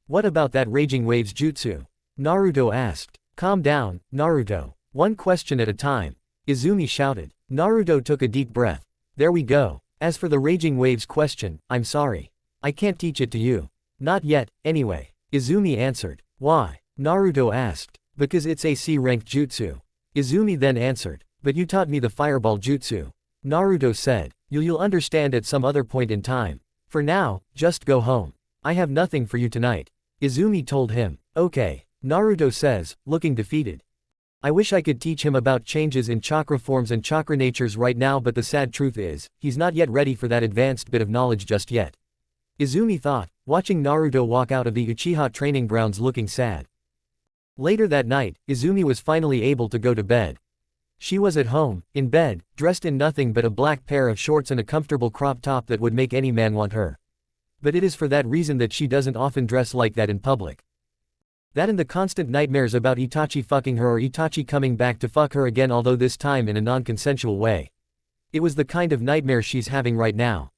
What about that raging waves jutsu? Naruto asked. Calm down, Naruto. One question at a time. Izumi shouted. Naruto took a deep breath. There we go. As for the raging waves question, I'm sorry. I can't teach it to you. Not yet, anyway. Izumi answered. Why? Naruto asked. Because it's a C-ranked jutsu. Izumi then answered. But you taught me the fireball jutsu. Naruto said. You'll understand at some other point in time. For now, just go home. I have nothing for you tonight. Izumi told him. Okay. Naruto says, looking defeated. I wish I could teach him about changes in chakra forms and chakra natures right now, but the sad truth is, he's not yet ready for that advanced bit of knowledge just yet. Izumi thought, watching Naruto walk out of the Uchiha training grounds looking sad. Later that night, Izumi was finally able to go to bed. She was at home, in bed, dressed in nothing but a black pair of shorts and a comfortable crop top that would make any man want her. But it is for that reason that she doesn't often dress like that in public. That and the constant nightmares about Itachi fucking her or Itachi coming back to fuck her again, although this time in a non-consensual way. It was the kind of nightmare she's having right now.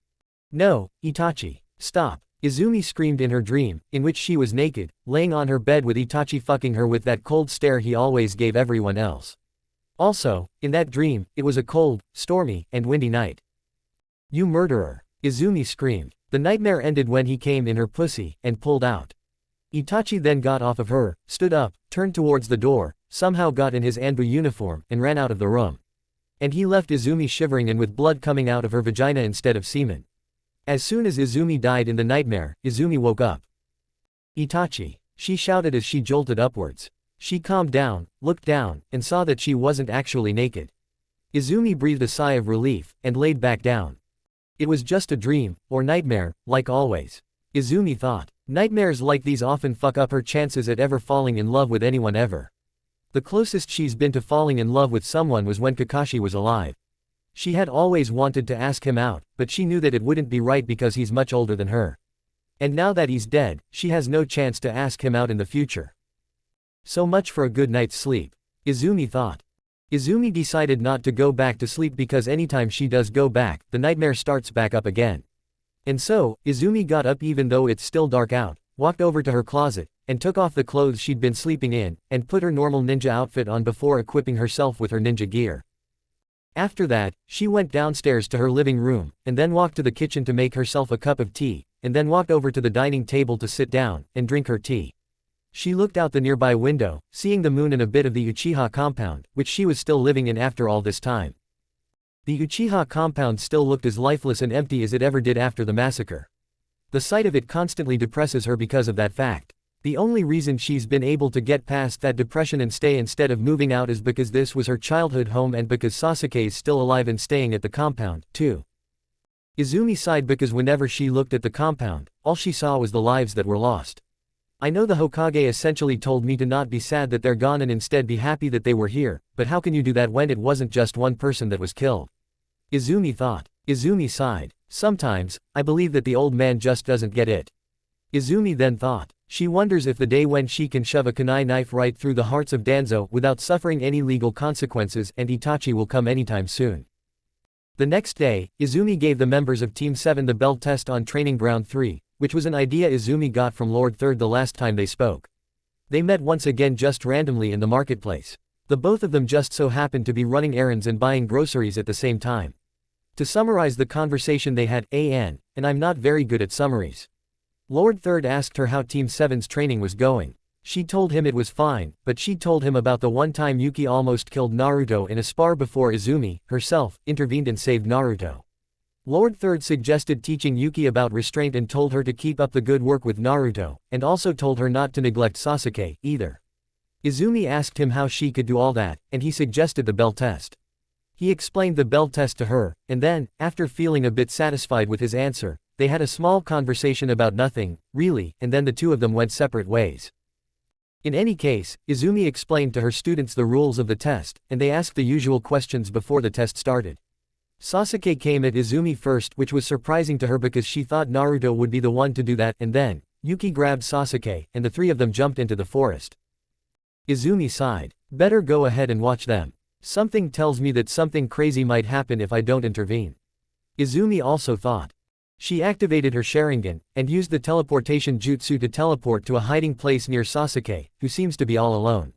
No, Itachi. Stop. Izumi screamed in her dream, in which she was naked, laying on her bed with Itachi fucking her with that cold stare he always gave everyone else. Also, in that dream, it was a cold, stormy, and windy night. You murderer. Izumi screamed. The nightmare ended when he came in her pussy, and pulled out. Itachi then got off of her, stood up, turned towards the door, somehow got in his Anbu uniform, and ran out of the room. And he left Izumi shivering and with blood coming out of her vagina instead of semen. As soon as Izumi died in the nightmare, Izumi woke up. Itachi. She shouted as she jolted upwards. She calmed down, looked down, and saw that she wasn't actually naked. Izumi breathed a sigh of relief, and laid back down. It was just a dream, or nightmare, like always. Izumi thought. Nightmares like these often fuck up her chances at ever falling in love with anyone ever. The closest she's been to falling in love with someone was when Kakashi was alive. She had always wanted to ask him out, but she knew that it wouldn't be right because he's much older than her. And now that he's dead, she has no chance to ask him out in the future. So much for a good night's sleep. Izumi thought. Izumi decided not to go back to sleep because anytime she does go back, the nightmare starts back up again. And so, Izumi got up even though it's still dark out, walked over to her closet, and took off the clothes she'd been sleeping in, and put her normal ninja outfit on before equipping herself with her ninja gear. After that, she went downstairs to her living room, and then walked to the kitchen to make herself a cup of tea, and then walked over to the dining table to sit down, and drink her tea. She looked out the nearby window, seeing the moon and a bit of the Uchiha compound, which she was still living in after all this time. The Uchiha compound still looked as lifeless and empty as it ever did after the massacre. The sight of it constantly depresses her because of that fact. The only reason she's been able to get past that depression and stay instead of moving out is because this was her childhood home and because Sasuke is still alive and staying at the compound, too. Izumi sighed because whenever she looked at the compound, all she saw was the lives that were lost. I know the Hokage essentially told me to not be sad that they're gone and instead be happy that they were here, but how can you do that when it wasn't just one person that was killed? Izumi thought. Izumi sighed. Sometimes, I believe that the old man just doesn't get it. Izumi then thought. She wonders if the day when she can shove a kunai knife right through the hearts of Danzo without suffering any legal consequences and Itachi will come anytime soon. The next day, Izumi gave the members of Team 7 the bell test on Training Ground 3, which was an idea Izumi got from Lord Third the last time they spoke. They met once again just randomly in the marketplace. The both of them just so happened to be running errands and buying groceries at the same time. To summarize the conversation they had, and I'm not very good at summaries. Lord Third asked her how Team 7's training was going. She told him it was fine, but she told him about the one time Yuki almost killed Naruto in a spar before Izumi, herself, intervened and saved Naruto. Lord Third suggested teaching Yuki about restraint and told her to keep up the good work with Naruto, and also told her not to neglect Sasuke, either. Izumi asked him how she could do all that, and he suggested the bell test. He explained the bell test to her, and then, after feeling a bit satisfied with his answer, they had a small conversation about nothing, really, and then the two of them went separate ways. In any case, Izumi explained to her students the rules of the test, and they asked the usual questions before the test started. Sasuke came at Izumi first, which was surprising to her because she thought Naruto would be the one to do that, and then, Yuki grabbed Sasuke, and the three of them jumped into the forest. Izumi sighed. Better go ahead and watch them. Something tells me that something crazy might happen if I don't intervene. Izumi also thought. She activated her Sharingan, and used the teleportation jutsu to teleport to a hiding place near Sasuke, who seems to be all alone.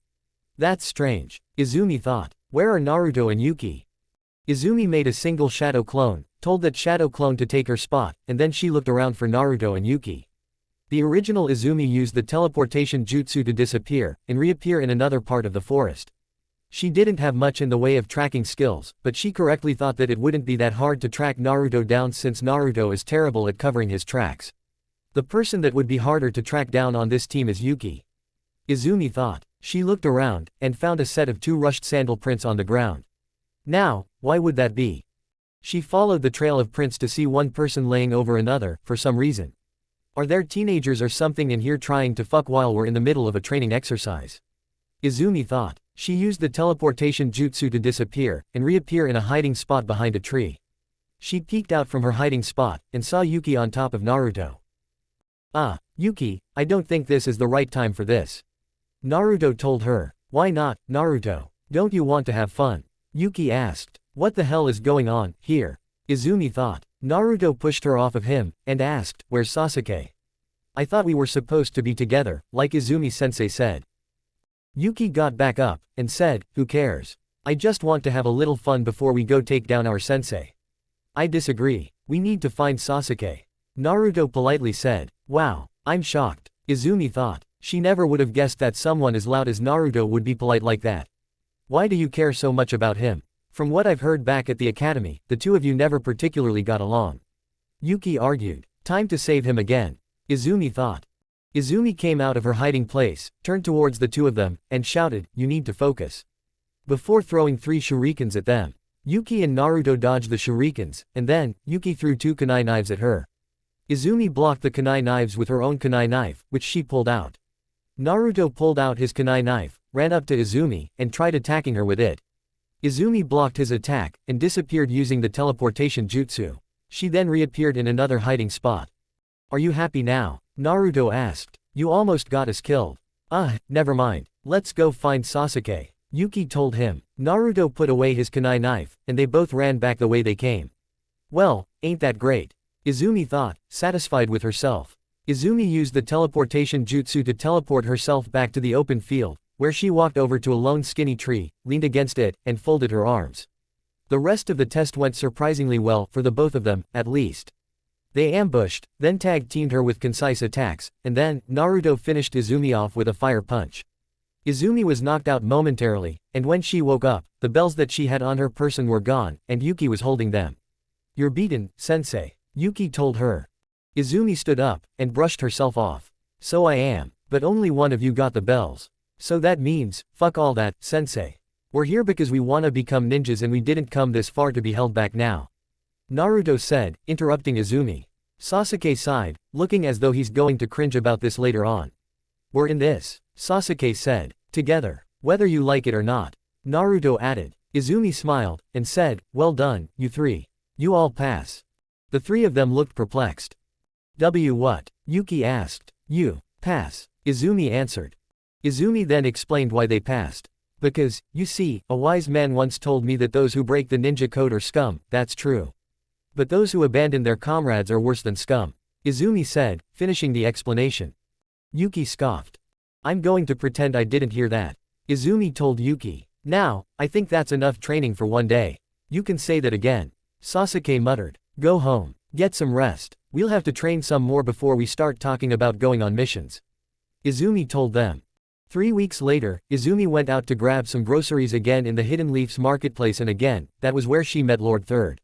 That's strange. Izumi thought. Where are Naruto and Yuki? Izumi made a single shadow clone, told that shadow clone to take her spot, and then she looked around for Naruto and Yuki. The original Izumi used the teleportation jutsu to disappear, and reappear in another part of the forest. She didn't have much in the way of tracking skills, but she correctly thought that it wouldn't be that hard to track Naruto down since Naruto is terrible at covering his tracks. The person that would be harder to track down on this team is Yuki. Izumi thought. She looked around, and found a set of 2 rushed sandal prints on the ground. Now, why would that be? She followed the trail of prints to see one person laying over another, for some reason. Are there teenagers or something in here trying to fuck while we're in the middle of a training exercise? Izumi thought. She used the teleportation jutsu to disappear, and reappear in a hiding spot behind a tree. She peeked out from her hiding spot, and saw Yuki on top of Naruto. Ah, Yuki, I don't think this is the right time for this. Naruto told her. Why not, Naruto? Don't you want to have fun? Yuki asked. What the hell is going on here? Izumi thought. Naruto pushed her off of him, and asked, where's Sasuke? I thought we were supposed to be together, like Izumi-sensei said. Yuki got back up, and said, who cares? I just want to have a little fun before we go take down our sensei. I disagree. We need to find Sasuke. Naruto politely said. Wow, I'm shocked. Izumi thought. She never would have guessed that someone as loud as Naruto would be polite like that. Why do you care so much about him? From what I've heard back at the academy, the two of you never particularly got along. Yuki argued. Time to save him again. Izumi thought. Izumi came out of her hiding place, turned towards the two of them, and shouted, you need to focus. Before throwing 3 shurikens at them. Yuki and Naruto dodged the shurikens, and then, Yuki threw 2 kunai knives at her. Izumi blocked the kunai knives with her own kunai knife, which she pulled out. Naruto pulled out his kunai knife, ran up to Izumi, and tried attacking her with it. Izumi blocked his attack, and disappeared using the teleportation jutsu. She then reappeared in another hiding spot. Are you happy now? Naruto asked. You almost got us killed. Never mind. Let's go find Sasuke. Yuki told him. Naruto put away his kunai knife, and they both ran back the way they came. Well, ain't that great? Izumi thought, satisfied with herself. Izumi used the teleportation jutsu to teleport herself back to the open field, where she walked over to a lone skinny tree, leaned against it, and folded her arms. The rest of the test went surprisingly well for the both of them, at least. They ambushed, then tag-teamed her with concise attacks, and then, Naruto finished Izumi off with a fire punch. Izumi was knocked out momentarily, and when she woke up, the bells that she had on her person were gone, and Yuki was holding them. You're beaten, sensei. Yuki told her. Izumi stood up, and brushed herself off. So I am, but only one of you got the bells. So that means, fuck all that, sensei. We're here because we wanna become ninjas and we didn't come this far to be held back now. Naruto said, interrupting Izumi. Sasuke sighed, looking as though he's going to cringe about this later on. We're in this, Sasuke said. Together. Whether you like it or not. Naruto added. Izumi smiled, and said, well done, you 3. You all pass. The 3 of them looked perplexed. What? Yuki asked. You pass. Izumi answered. Izumi then explained why they passed. Because, you see, a wise man once told me that those who break the ninja code are scum, that's true. But those who abandon their comrades are worse than scum, Izumi said, finishing the explanation. Yuki scoffed. I'm going to pretend I didn't hear that, Izumi told Yuki. Now, I think that's enough training for one day. You can say that again, Sasuke muttered. Go home, get some rest. We'll have to train some more before we start talking about going on missions, Izumi told them. 3 weeks later, Izumi went out to grab some groceries again in the Hidden Leafs marketplace, and again, that was where she met Lord Third.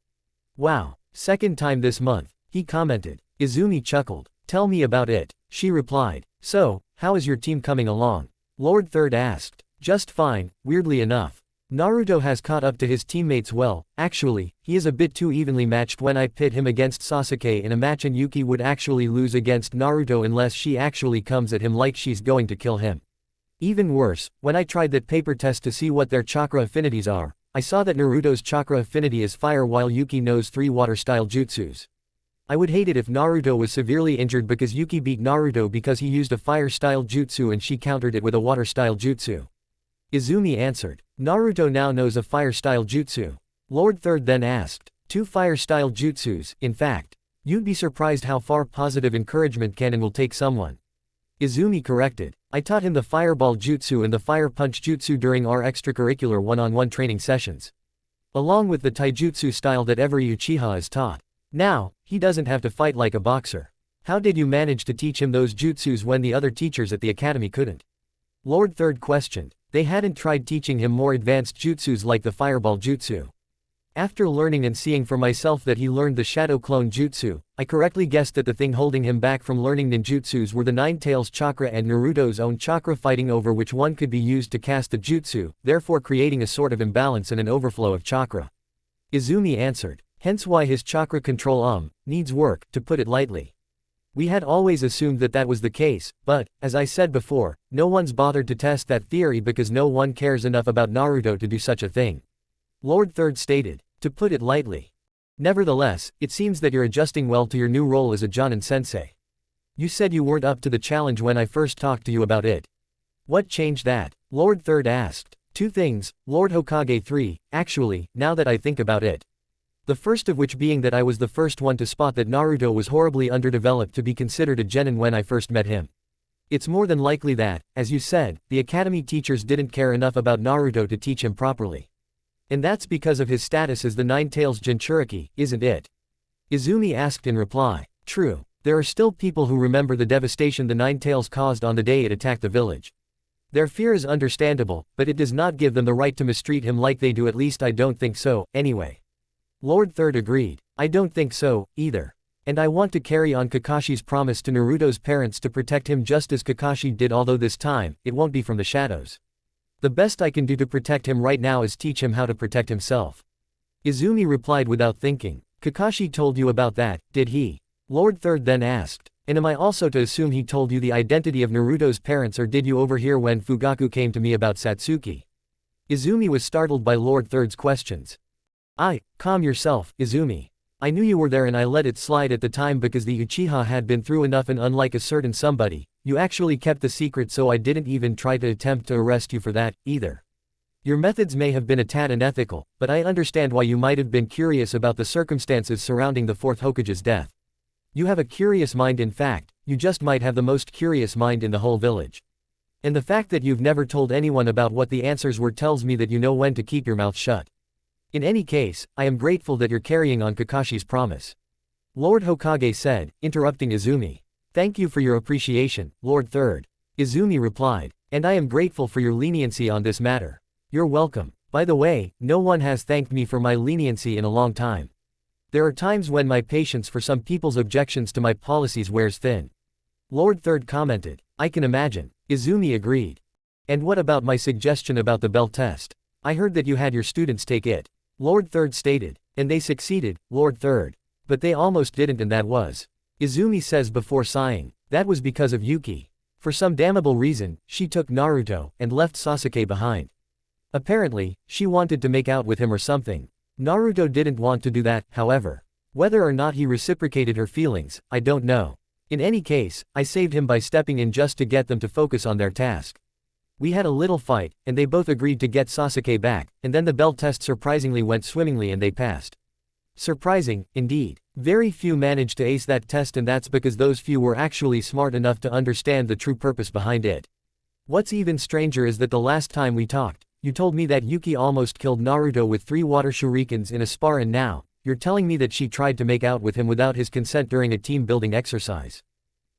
Wow, second time this month, he commented. Izumi chuckled. Tell me about it, she replied. So, how is your team coming along? Lord Third asked. Just fine, weirdly enough. Naruto has caught up to his teammates well. Actually, he is a bit too evenly matched. When I pit him against Sasuke in a match, and Yuki would actually lose against Naruto unless she actually comes at him like she's going to kill him. Even worse, when I tried that paper test to see what their chakra affinities are, I saw that Naruto's chakra affinity is fire while Yuki knows 3 water-style jutsus. I would hate it if Naruto was severely injured because Yuki beat Naruto because he used a fire-style jutsu and she countered it with a water-style jutsu, Izumi answered. Naruto now knows a fire-style jutsu. Lord Third then asked. 2 fire-style jutsus, in fact. You'd be surprised how far positive encouragement can and will take someone, Izumi corrected. I taught him the fireball jutsu and the fire punch jutsu during our extracurricular one-on-one training sessions, along with the taijutsu style that every Uchiha is taught. Now, he doesn't have to fight like a boxer. How did you manage to teach him those jutsus when the other teachers at the academy couldn't? Lord Third questioned. They hadn't tried teaching him more advanced jutsus like the fireball jutsu. After learning and seeing for myself that he learned the shadow clone jutsu, I correctly guessed that the thing holding him back from learning ninjutsus were the 9 tails chakra and Naruto's own chakra, fighting over which one could be used to cast the jutsu, therefore creating a sort of imbalance and an overflow of chakra, Izumi answered. Hence why his chakra control needs work, to put it lightly. We had always assumed that that was the case, but, as I said before, no one's bothered to test that theory because no one cares enough about Naruto to do such a thing, Lord Third stated. To put it lightly. Nevertheless, it seems that you're adjusting well to your new role as a Jonin sensei. You said you weren't up to the challenge when I first talked to you about it. What changed that? Lord Third asked. 2 things, Lord Hokage 3, actually, now that I think about it. The first of which being that I was the first one to spot that Naruto was horribly underdeveloped to be considered a genin when I first met him. It's more than likely that, as you said, the academy teachers didn't care enough about Naruto to teach him properly. And that's because of his status as the 9 tails Jinchuriki, isn't it? Izumi asked in reply. True. There are still people who remember the devastation the 9 tails caused on the day it attacked the village. Their fear is understandable, but it does not give them the right to mistreat him like they do. At least I don't think so, anyway. Lord Third agreed. I don't think so, either. And I want to carry on Kakashi's promise to Naruto's parents to protect him just as Kakashi did, although this time, it won't be from the shadows. The best I can do to protect him right now is teach him how to protect himself, Izumi replied without thinking. Kakashi told you about that, did he? Lord Third then asked. And am I also to assume he told you the identity of Naruto's parents, or did you overhear when Fugaku came to me about Satsuki? Izumi was startled by Lord Third's questions. Calm yourself, Izumi. I knew you were there and I let it slide at the time because the Uchiha had been through enough, and unlike a certain somebody, you actually kept the secret, so I didn't even try to attempt to arrest you for that, either. Your methods may have been a tad unethical, but I understand why you might have been curious about the circumstances surrounding the 4th Hokage's death. You have a curious mind. In fact, you just might have the most curious mind in the whole village. And the fact that you've never told anyone about what the answers were tells me that you know when to keep your mouth shut. In any case, I am grateful that you're carrying on Kakashi's promise, Lord Hokage said, interrupting Izumi. Thank you for your appreciation, Lord Third, Izumi replied. And I am grateful for your leniency on this matter. You're welcome. By the way, no one has thanked me for my leniency in a long time. There are times when my patience for some people's objections to my policies wears thin, Lord Third commented. I can imagine, Izumi agreed. And what about my suggestion about the bell test? I heard that you had your students take it, Lord Third stated. And they succeeded, Lord Third. But they almost didn't, and that was, Izumi says before sighing, that was because of Yuki. For some damnable reason, she took Naruto and left Sasuke behind. Apparently, she wanted to make out with him or something. Naruto didn't want to do that, however. Whether or not he reciprocated her feelings, I don't know. In any case, I saved him by stepping in just to get them to focus on their task. We had a little fight, and they both agreed to get Sasuke back, and then the belt test surprisingly went swimmingly and they passed. Surprising, indeed. Very few managed to ace that test, and that's because those few were actually smart enough to understand the true purpose behind it. What's even stranger is that the last time we talked, you told me that Yuki almost killed Naruto with 3 water shurikens in a spar, and now, you're telling me that she tried to make out with him without his consent during a team-building exercise.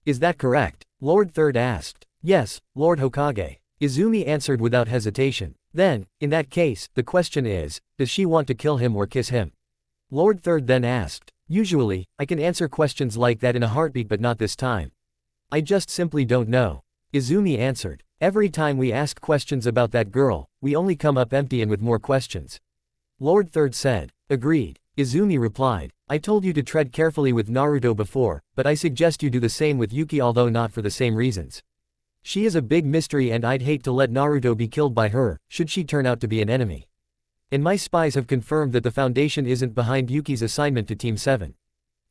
Is that correct? Lord Third asked. Yes, Lord Hokage. Izumi answered without hesitation. Then, in that case, the question is, does she want to kill him or kiss him? Lord Third then asked. Usually, I can answer questions like that in a heartbeat, but not this time. I just simply don't know. Izumi answered. Every time we ask questions about that girl, we only come up empty and with more questions. Lord Third said. Agreed. Izumi replied. I told you to tread carefully with Naruto before, but I suggest you do the same with Yuki, although not for the same reasons. She is a big mystery and I'd hate to let Naruto be killed by her, should she turn out to be an enemy. And my spies have confirmed that the Foundation isn't behind Yuki's assignment to Team 7.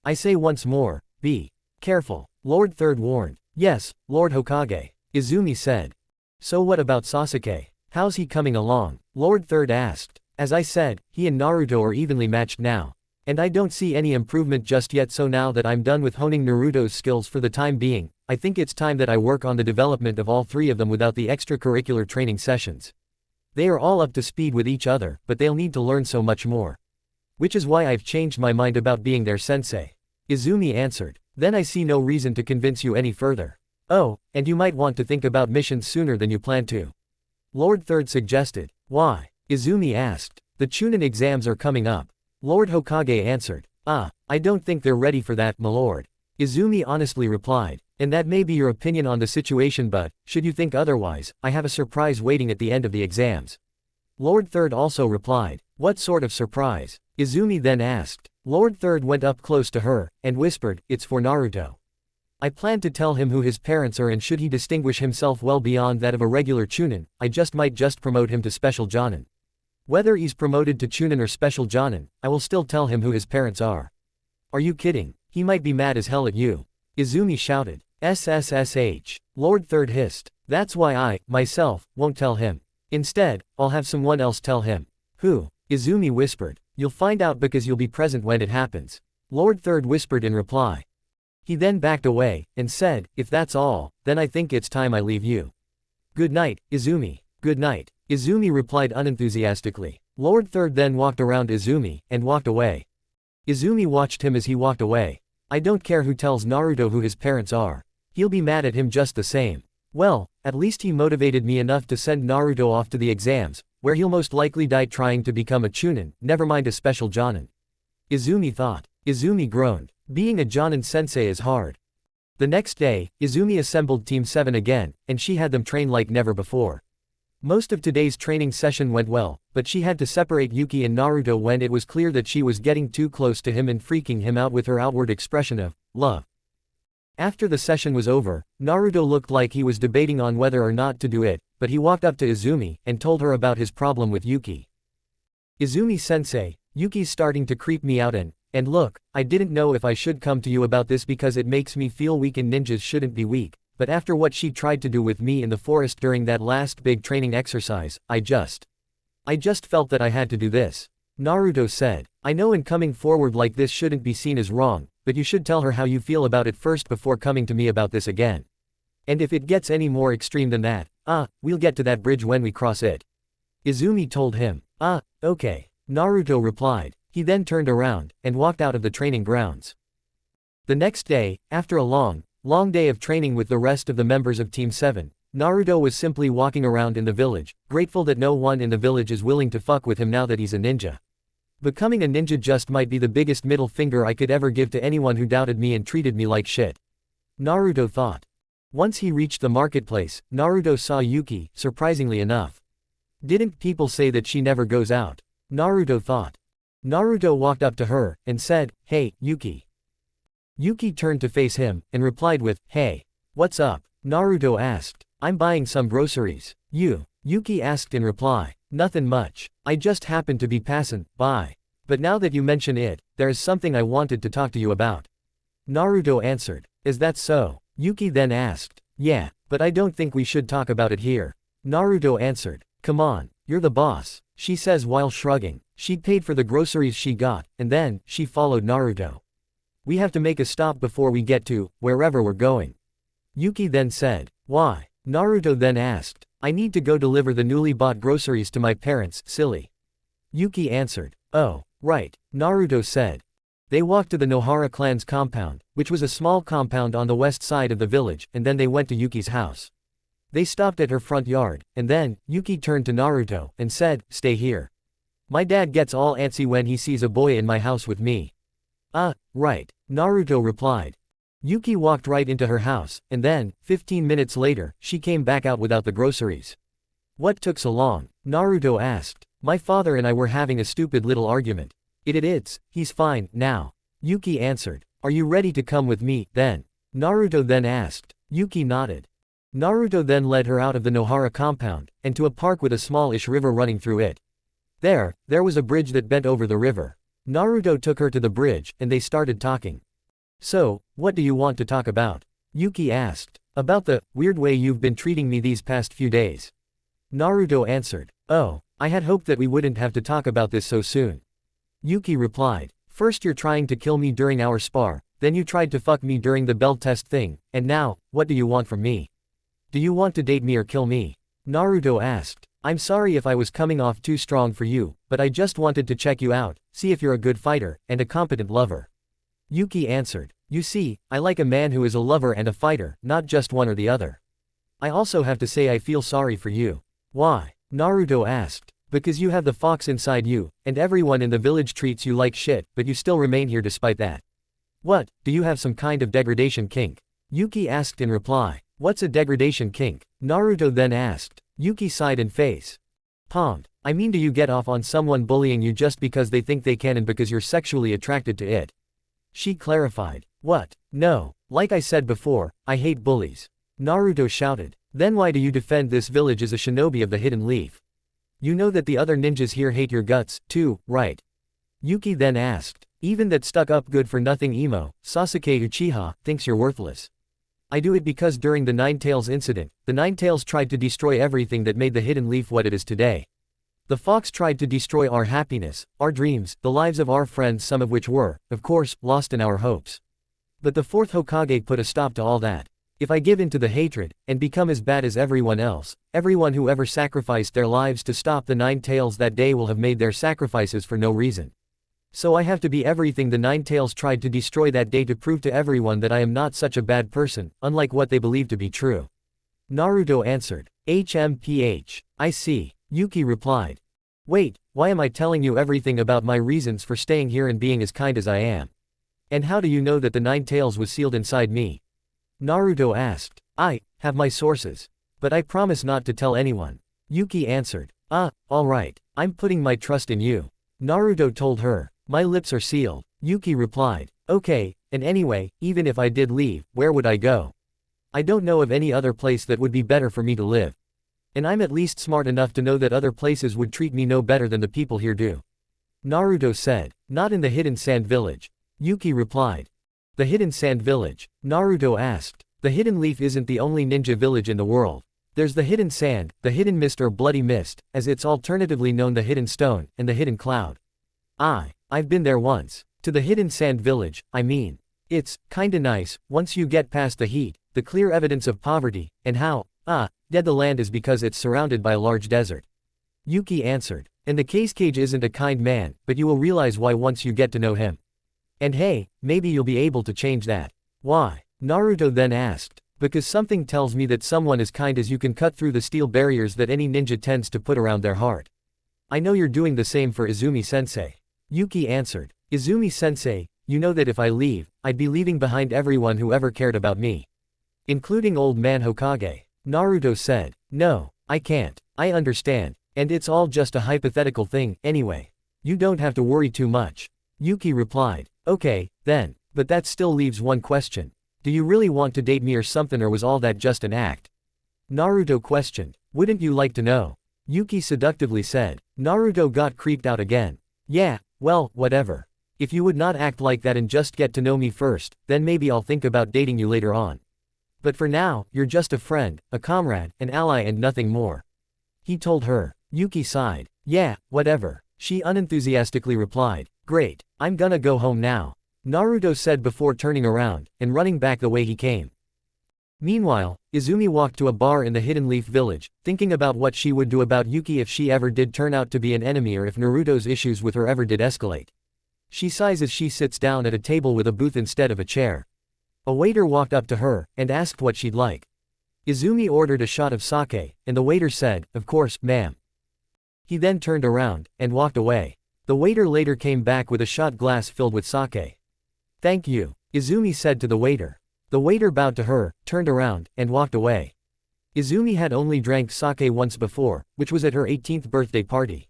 I say once more, be careful. Lord Third warned. Yes, Lord Hokage. Izumi said. So what about Sasuke? How's he coming along? Lord Third asked. As I said, he and Naruto are evenly matched now. And I don't see any improvement just yet, so now that I'm done with honing Naruto's skills for the time being, I think it's time that I work on the development of all 3 of them without the extracurricular training sessions. They are all up to speed with each other, but they'll need to learn so much more. Which is why I've changed my mind about being their sensei. Izumi answered. Then I see no reason to convince you any further. Oh, and you might want to think about missions sooner than you plan to. Lord Third suggested. Why? Izumi asked. The Chunin exams are coming up. Lord Hokage answered. I don't think they're ready for that, my lord. Izumi honestly replied. And that may be your opinion on the situation, but, should you think otherwise, I have a surprise waiting at the end of the exams. Lord Third also replied. What sort of surprise? Izumi then asked. Lord Third went up close to her, and whispered, it's for Naruto. I plan to tell him who his parents are, and should he distinguish himself well beyond that of a regular Chunin, I might just promote him to Special Jonin. Whether he's promoted to Chunin or Special Jonin, I will still tell him who his parents are. Are you kidding? He might be mad as hell at you. Izumi shouted. SSSH. Lord Third hissed. That's why I, myself, won't tell him. Instead, I'll have someone else tell him. Who? Izumi whispered. You'll find out because you'll be present when it happens. Lord Third whispered in reply. He then backed away, and said, if that's all, then I think it's time I leave you. Good night, Izumi. Good night. Izumi replied unenthusiastically. Lord Third then walked around Izumi, and walked away. Izumi watched him as he walked away. I don't care who tells Naruto who his parents are. He'll be mad at him just the same. Well, at least he motivated me enough to send Naruto off to the exams, where he'll most likely die trying to become a Chunin, never mind a Special Jonin. Izumi thought. Izumi groaned. Being a Jonin sensei is hard. The next day, Izumi assembled Team 7 again, and she had them train like never before. Most of today's training session went well, but she had to separate Yuki and Naruto when it was clear that she was getting too close to him and freaking him out with her outward expression of love. After the session was over, Naruto looked like he was debating on whether or not to do it, but he walked up to Izumi, and told her about his problem with Yuki. Izumi-sensei, Yuki's starting to creep me out, and look, I didn't know if I should come to you about this because it makes me feel weak, and ninjas shouldn't be weak, but after what she tried to do with me in the forest during that last big training exercise, I just felt that I had to do this. Naruto said. I know, and coming forward like this shouldn't be seen as wrong, but you should tell her how you feel about it first before coming to me about this again. And if it gets any more extreme than that, we'll get to that bridge when we cross it. Izumi told him. Okay. Naruto replied. He then turned around, and walked out of the training grounds. The next day, after a long day of training with the rest of the members of Team 7, Naruto was simply walking around in the village, grateful that no one in the village is willing to fuck with him now that he's a ninja. Becoming a ninja just might be the biggest middle finger I could ever give to anyone who doubted me and treated me like shit. Naruto thought. Once he reached the marketplace, Naruto saw Yuki, surprisingly enough. Didn't people say that she never goes out? Naruto thought. Naruto walked up to her, and said, Hey, Yuki. Yuki turned to face him, and replied with, Hey. What's up? Naruto asked. I'm buying some groceries. Yuki asked in reply. Nothing much. I just happened to be passing by. But now that you mention it, there is something I wanted to talk to you about. Naruto answered. Is that so? Yuki then asked. Yeah, but I don't think we should talk about it here. Naruto answered. Come on, you're the boss, she says while shrugging. She paid for the groceries she got, and then, she followed Naruto. We have to make a stop before we get to, wherever we're going. Yuki then said. Why? Naruto then asked. I need to go deliver the newly bought groceries to my parents, silly. Yuki answered. Oh, right, Naruto said. They walked to the Nohara clan's compound, which was a small compound on the west side of the village, and then they went to Yuki's house. They stopped at her front yard, and then, Yuki turned to Naruto, and said, stay here. My dad gets all antsy when he sees a boy in my house with me. Right, Naruto replied. Yuki walked right into her house, and then, 15 minutes later, she came back out without the groceries. What took so long? Naruto asked. My father and I were having a stupid little argument. He's fine, now. Yuki answered. Are you ready to come with me, then? Naruto then asked. Yuki nodded. Naruto then led her out of the Nohara compound, and to a park with a smallish river running through it. There was a bridge that bent over the river. Naruto took her to the bridge, and they started talking. So, what do you want to talk about? Yuki asked. About the weird way you've been treating me these past few days. Naruto answered. Oh, I had hoped that we wouldn't have to talk about this so soon. Yuki replied. First you're trying to kill me during our spar, then you tried to fuck me during the bell test thing, and now, what do you want from me? Do you want to date me or kill me? Naruto asked. I'm sorry if I was coming off too strong for you, but I just wanted to check you out, see if you're a good fighter, and a competent lover. Yuki answered. You see, I like a man who is a lover and a fighter, not just one or the other. I also have to say I feel sorry for you. Why? Naruto asked. Because you have the fox inside you, and everyone in the village treats you like shit, but you still remain here despite that. What, do you have some kind of degradation kink? Yuki asked in reply. What's a degradation kink? Naruto then asked. Yuki sighed and face palmed. I mean, do you get off on someone bullying you just because they think they can and because you're sexually attracted to it? She clarified. What? No, like I said before, I hate bullies. Naruto shouted. Then why do you defend this village as a shinobi of the hidden leaf? You know that the other ninjas here hate your guts, too, right? Yuki then asked. Even that stuck-up good-for-nothing emo, Sasuke Uchiha, thinks you're worthless. I do it because during the Nine-Tails incident, the Nine-Tails tried to destroy everything that made the hidden leaf what it is today. The fox tried to destroy our happiness, our dreams, the lives of our friends, some of which were, of course, lost in our hopes. But the fourth Hokage put a stop to all that. If I give in to the hatred, and become as bad as everyone else, everyone who ever sacrificed their lives to stop the Nine-Tails that day will have made their sacrifices for no reason. So I have to be everything the Nine-Tails tried to destroy that day to prove to everyone that I am not such a bad person, unlike what they believe to be true. Naruto answered. HMPH. I see. Yuki replied. Wait, why am I telling you everything about my reasons for staying here and being as kind as I am? And how do you know that the Nine-Tails was sealed inside me? Naruto asked. I have my sources. But I promise not to tell anyone. Yuki answered. Alright, I'm putting my trust in you. Naruto told her. My lips are sealed. Yuki replied. Okay, and anyway, even if I did leave, where would I go? I don't know of any other place that would be better for me to live. And I'm at least smart enough to know that other places would treat me no better than the people here do. Naruto said. Not in the Hidden Sand Village. Yuki replied. The Hidden Sand Village? Naruto asked. The Hidden Leaf isn't the only ninja village in the world. There's the Hidden Sand, the Hidden Mist or Bloody Mist, as it's alternatively known, the Hidden Stone, and the Hidden Cloud. I've been there once. To the Hidden Sand Village, I mean. It's kinda nice, once you get past the heat, the clear evidence of poverty, and how, dead the land is because it's surrounded by a large desert. Yuki answered. And the Cage isn't a kind man, but you will realize why once you get to know him. And hey, maybe you'll be able to change that. Why? Naruto then asked. Because something tells me that someone as kind as you can cut through the steel barriers that any ninja tends to put around their heart. I know you're doing the same for Izumi-sensei. Yuki answered. Izumi-sensei, you know that if I leave, I'd be leaving behind everyone who ever cared about me. Including old man Hokage. Naruto said. No, I can't. I understand. And it's all just a hypothetical thing, anyway. You don't have to worry too much. Yuki replied. Okay, then, but that still leaves one question. Do you really want to date me or something, or was all that just an act? Naruto questioned. Wouldn't you like to know? Yuki seductively said. Naruto got creeped out again. Yeah, well, whatever. If you would not act like that and just get to know me first, then maybe I'll think about dating you later on. But for now, you're just a friend, a comrade, an ally and nothing more. he told her. Yuki sighed. Yeah, whatever. She unenthusiastically replied. Great, I'm gonna go home now. Naruto said before turning around, and running back the way he came. Meanwhile, Izumi walked to a bar in the Hidden Leaf village, thinking about what she would do about Yuki if she ever did turn out to be an enemy or if Naruto's issues with her ever did escalate. She sighs as she sits down at a table with a booth instead of a chair. A waiter walked up to her, and asked what she'd like. Izumi ordered a shot of sake, and the waiter said, of course, ma'am. He then turned around, and walked away. The waiter later came back with a shot glass filled with sake. Thank you, Izumi said to the waiter. The waiter bowed to her, turned around, and walked away. Izumi had only drank sake once before, which was at her 18th birthday party.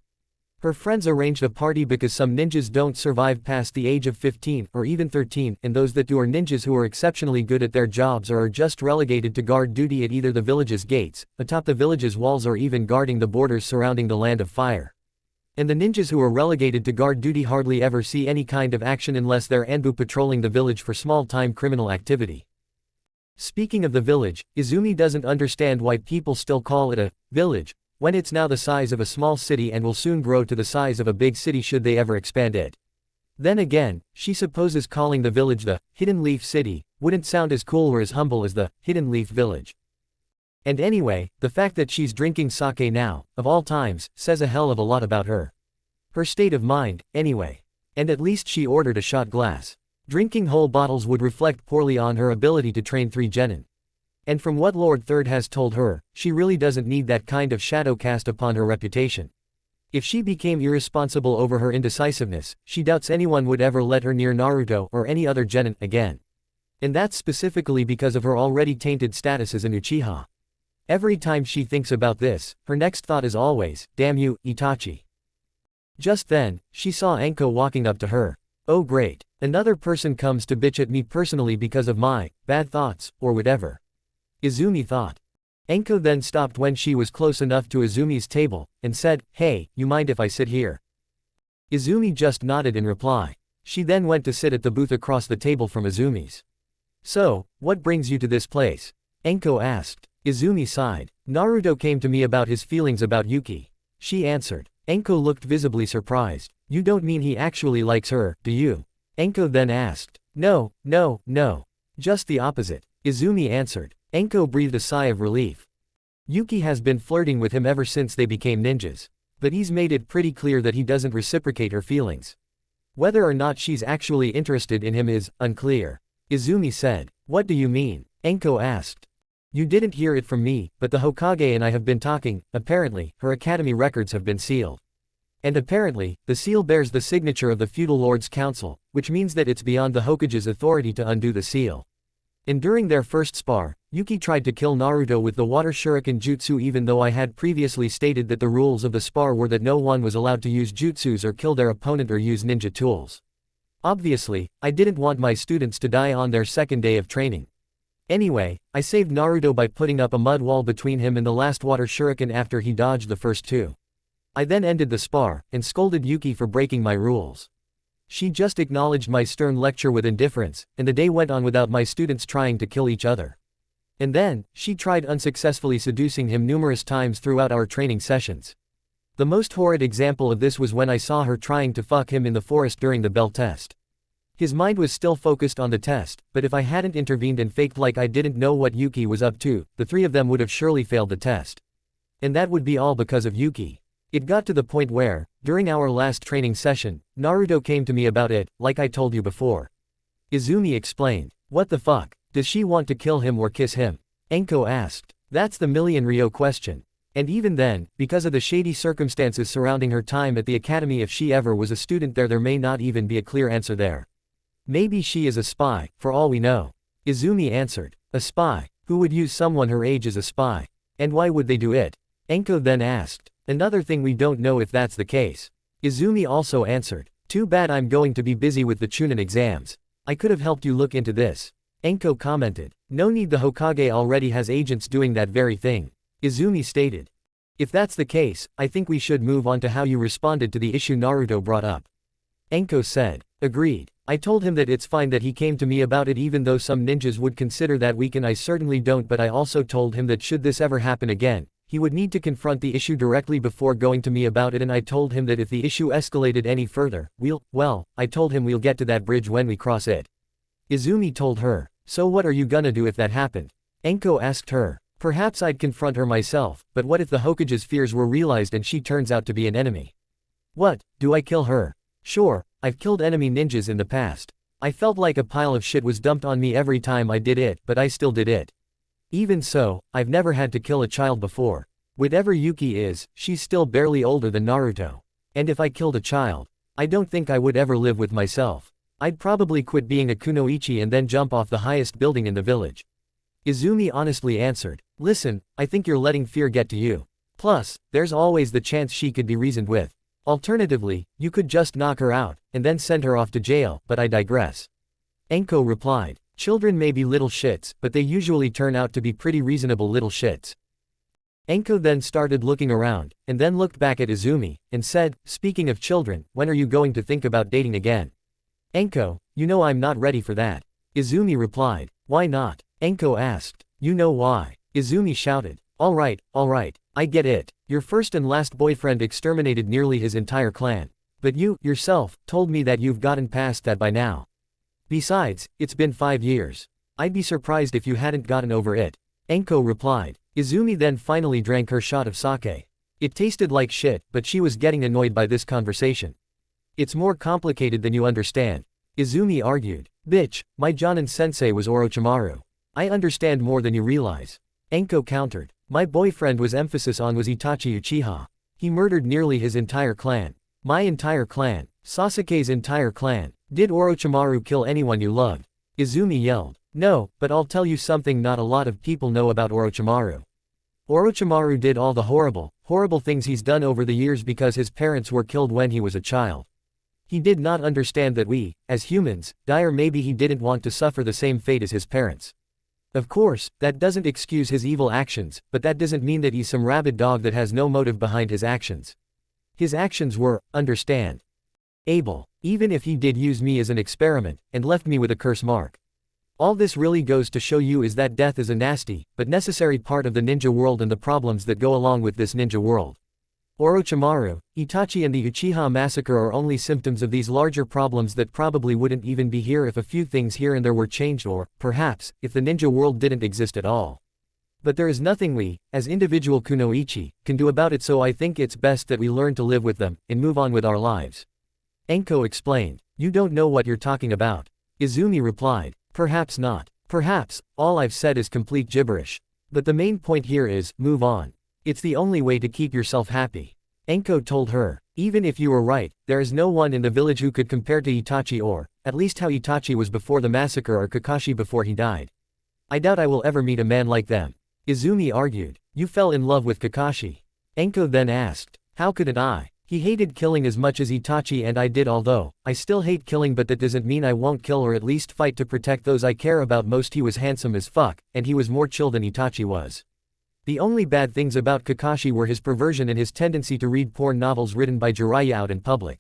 Her friends arranged a party because some ninjas don't survive past the age of 15 or even 13, and those that do are ninjas who are exceptionally good at their jobs or are just relegated to guard duty at either the village's gates, atop the village's walls, or even guarding the borders surrounding the Land of Fire. And the ninjas who are relegated to guard duty hardly ever see any kind of action unless they're Anbu patrolling the village for small-time criminal activity. Speaking of the village, Izumi doesn't understand why people still call it a village, when it's now the size of a small city and will soon grow to the size of a big city should they ever expand it. Then again, she supposes calling the village the Hidden Leaf City wouldn't sound as cool or as humble as the Hidden Leaf Village. And anyway, the fact that she's drinking sake now, of all times, says a hell of a lot about her. Her state of mind, anyway. And at least she ordered a shot glass. Drinking whole bottles would reflect poorly on her ability to train 3 genin. And from what Lord Third has told her, she really doesn't need that kind of shadow cast upon her reputation. If she became irresponsible over her indecisiveness, she doubts anyone would ever let her near Naruto or any other genin again. And that's specifically because of her already tainted status as an Uchiha. Every time she thinks about this, her next thought is always, damn you, Itachi. Just then, she saw Anko walking up to her. Oh great, another person comes to bitch at me personally because of my bad thoughts, or whatever. Izumi thought. Anko then stopped when she was close enough to Izumi's table, and said, hey, you mind if I sit here? Izumi just nodded in reply. She then went to sit at the booth across the table from Izumi's. So, what brings you to this place? Anko asked. Izumi sighed. Naruto came to me about his feelings about Yuki. She answered. Anko looked visibly surprised. You don't mean he actually likes her, do you? Anko then asked. No, no, no. Just the opposite. Izumi answered. Anko breathed a sigh of relief. Yuki has been flirting with him ever since they became ninjas. But he's made it pretty clear that he doesn't reciprocate her feelings. Whether or not she's actually interested in him is unclear. Izumi said. What do you mean? Anko asked. You didn't hear it from me, but the Hokage and I have been talking. Apparently, her academy records have been sealed. And apparently, the seal bears the signature of the feudal lord's council, which means that it's beyond the Hokage's authority to undo the seal. And during their first spar, Yuki tried to kill Naruto with the water shuriken jutsu, even though I had previously stated that the rules of the spar were that no one was allowed to use jutsus or kill their opponent or use ninja tools. Obviously, I didn't want my students to die on their second day of training. Anyway, I saved Naruto by putting up a mud wall between him and the last water shuriken after he dodged the first 2. I then ended the spar, and scolded Yuki for breaking my rules. She just acknowledged my stern lecture with indifference, and the day went on without my students trying to kill each other. And then, she tried unsuccessfully seducing him numerous times throughout our training sessions. The most horrid example of this was when I saw her trying to fuck him in the forest during the bell test. His mind was still focused on the test, but if I hadn't intervened and faked like I didn't know what Yuki was up to, the 3 of them would have surely failed the test. And that would be all because of Yuki. It got to the point where, during our last training session, Naruto came to me about it, like I told you before. Izumi explained. What the fuck? Does she want to kill him or kiss him? Anko asked. That's the million Ryo question. And even then, because of the shady circumstances surrounding her time at the academy, if she ever was a student there may not even be a clear answer there. Maybe she is a spy, for all we know. Izumi answered. A spy? Who would use someone her age as a spy? And why would they do it? Anko then asked. Another thing, we don't know if that's the case. Izumi also answered. Too bad I'm going to be busy with the Chunin exams. I could have helped you look into this. Anko commented. No need, the Hokage already has agents doing that very thing. Izumi stated. If that's the case, I think we should move on to how you responded to the issue Naruto brought up. Anko said. Agreed. I told him that it's fine that he came to me about it, even though some ninjas would consider that weak, and I certainly don't, but I also told him that should this ever happen again, he would need to confront the issue directly before going to me about it, and I told him that if the issue escalated any further, I told him we'll get to that bridge when we cross it. Izumi told her. So what are you gonna do if that happened? Enko asked her. Perhaps I'd confront her myself, but what if the Hokage's fears were realized and she turns out to be an enemy? What, do I kill her? Sure, I've killed enemy ninjas in the past. I felt like a pile of shit was dumped on me every time I did it, but I still did it. Even so, I've never had to kill a child before. Whatever Yuki is, she's still barely older than Naruto. And if I killed a child, I don't think I would ever live with myself. I'd probably quit being a kunoichi and then jump off the highest building in the village. Izumi honestly answered. Listen, I think you're letting fear get to you. Plus, there's always the chance she could be reasoned with. Alternatively, you could just knock her out, and then send her off to jail, but I digress. Enko replied. Children may be little shits, but they usually turn out to be pretty reasonable little shits. Enko then started looking around, and then looked back at Izumi, and said, speaking of children, when are you going to think about dating again? Enko, you know I'm not ready for that. Izumi replied. Why not? Enko asked. You know why? Izumi shouted. Alright, I get it. Your first and last boyfriend exterminated nearly his entire clan. But you, yourself, told me that you've gotten past that by now. Besides, it's been 5 years. I'd be surprised if you hadn't gotten over it. Enko replied. Izumi then finally drank her shot of sake. It tasted like shit, but she was getting annoyed by this conversation. It's more complicated than you understand. Izumi argued. Bitch, my Jonin-sensei was Orochimaru. I understand more than you realize. Enko countered. My boyfriend was emphasis on was Itachi Uchiha. He murdered nearly his entire clan. My entire clan. Sasuke's entire clan. Did Orochimaru kill anyone you loved? Izumi yelled. No, but I'll tell you something not a lot of people know about Orochimaru. Orochimaru did all the horrible things he's done over the years because his parents were killed when he was a child. He did not understand that we, as humans, die, or maybe he didn't want to suffer the same fate as his parents. Of course, that doesn't excuse his evil actions, but that doesn't mean that he's some rabid dog that has no motive behind his actions. His actions were, understand, able, even if he did use me as an experiment, and left me with a curse mark. All this really goes to show you is that death is a nasty, but necessary part of the ninja world and the problems that go along with this ninja world. Orochimaru, Itachi and the Uchiha massacre are only symptoms of these larger problems that probably wouldn't even be here if a few things here and there were changed, or, perhaps, if the ninja world didn't exist at all. But there is nothing we, as individual kunoichi, can do about it, so I think it's best that we learn to live with them, and move on with our lives. Enko explained. You don't know what you're talking about. Izumi replied. Perhaps not. Perhaps, all I've said is complete gibberish. But the main point here is, move on. It's the only way to keep yourself happy. Enko told her. Even if you were right, there is no one in the village who could compare to Itachi, or, at least how Itachi was before the massacre, or Kakashi before he died. I doubt I will ever meet a man like them. Izumi argued. You fell in love with Kakashi. Enko then asked. How couldn't I? He hated killing as much as Itachi and I did, although, I still hate killing, but that doesn't mean I won't kill or at least fight to protect those I care about most. He was handsome as fuck, and he was more chill than Itachi was. The only bad things about Kakashi were his perversion and his tendency to read porn novels written by Jiraiya out in public.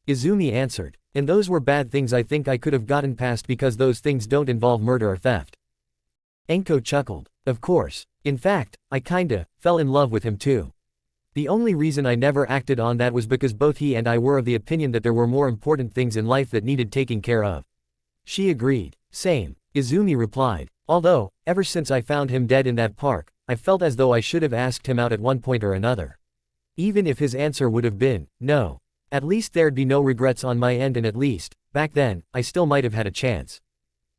Izumi answered. And those were bad things I think I could have gotten past because those things don't involve murder or theft. Enko chuckled. Of course. In fact, I kinda fell in love with him too. The only reason I never acted on that was because both he and I were of the opinion that there were more important things in life that needed taking care of. She agreed. Same. Izumi replied. Although, ever since I found him dead in that park, I felt as though I should have asked him out at one point or another. Even if his answer would have been, no. At least there'd be no regrets on my end, and at least, back then, I still might have had a chance.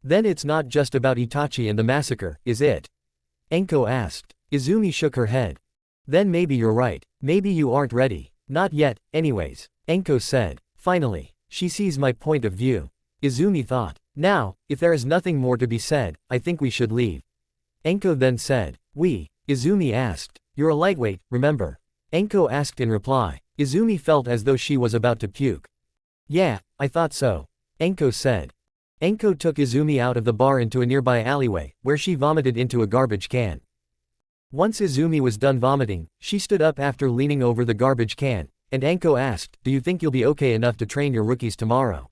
Then it's not just about Itachi and the massacre, is it? Enko asked. Izumi shook her head. Then maybe you're right. Maybe you aren't ready. Not yet, anyways. Enko said. Finally, she sees my point of view. Izumi thought. Now, if there is nothing more to be said, I think we should leave. Enko then said. Izumi asked. You're a lightweight, remember? Enko asked in reply. Izumi felt as though she was about to puke. Yeah, I thought so. Enko said. Enko took Izumi out of the bar into a nearby alleyway, where she vomited into a garbage can. Once Izumi was done vomiting, she stood up after leaning over the garbage can, and Enko asked, do you think you'll be okay enough to train your rookies tomorrow?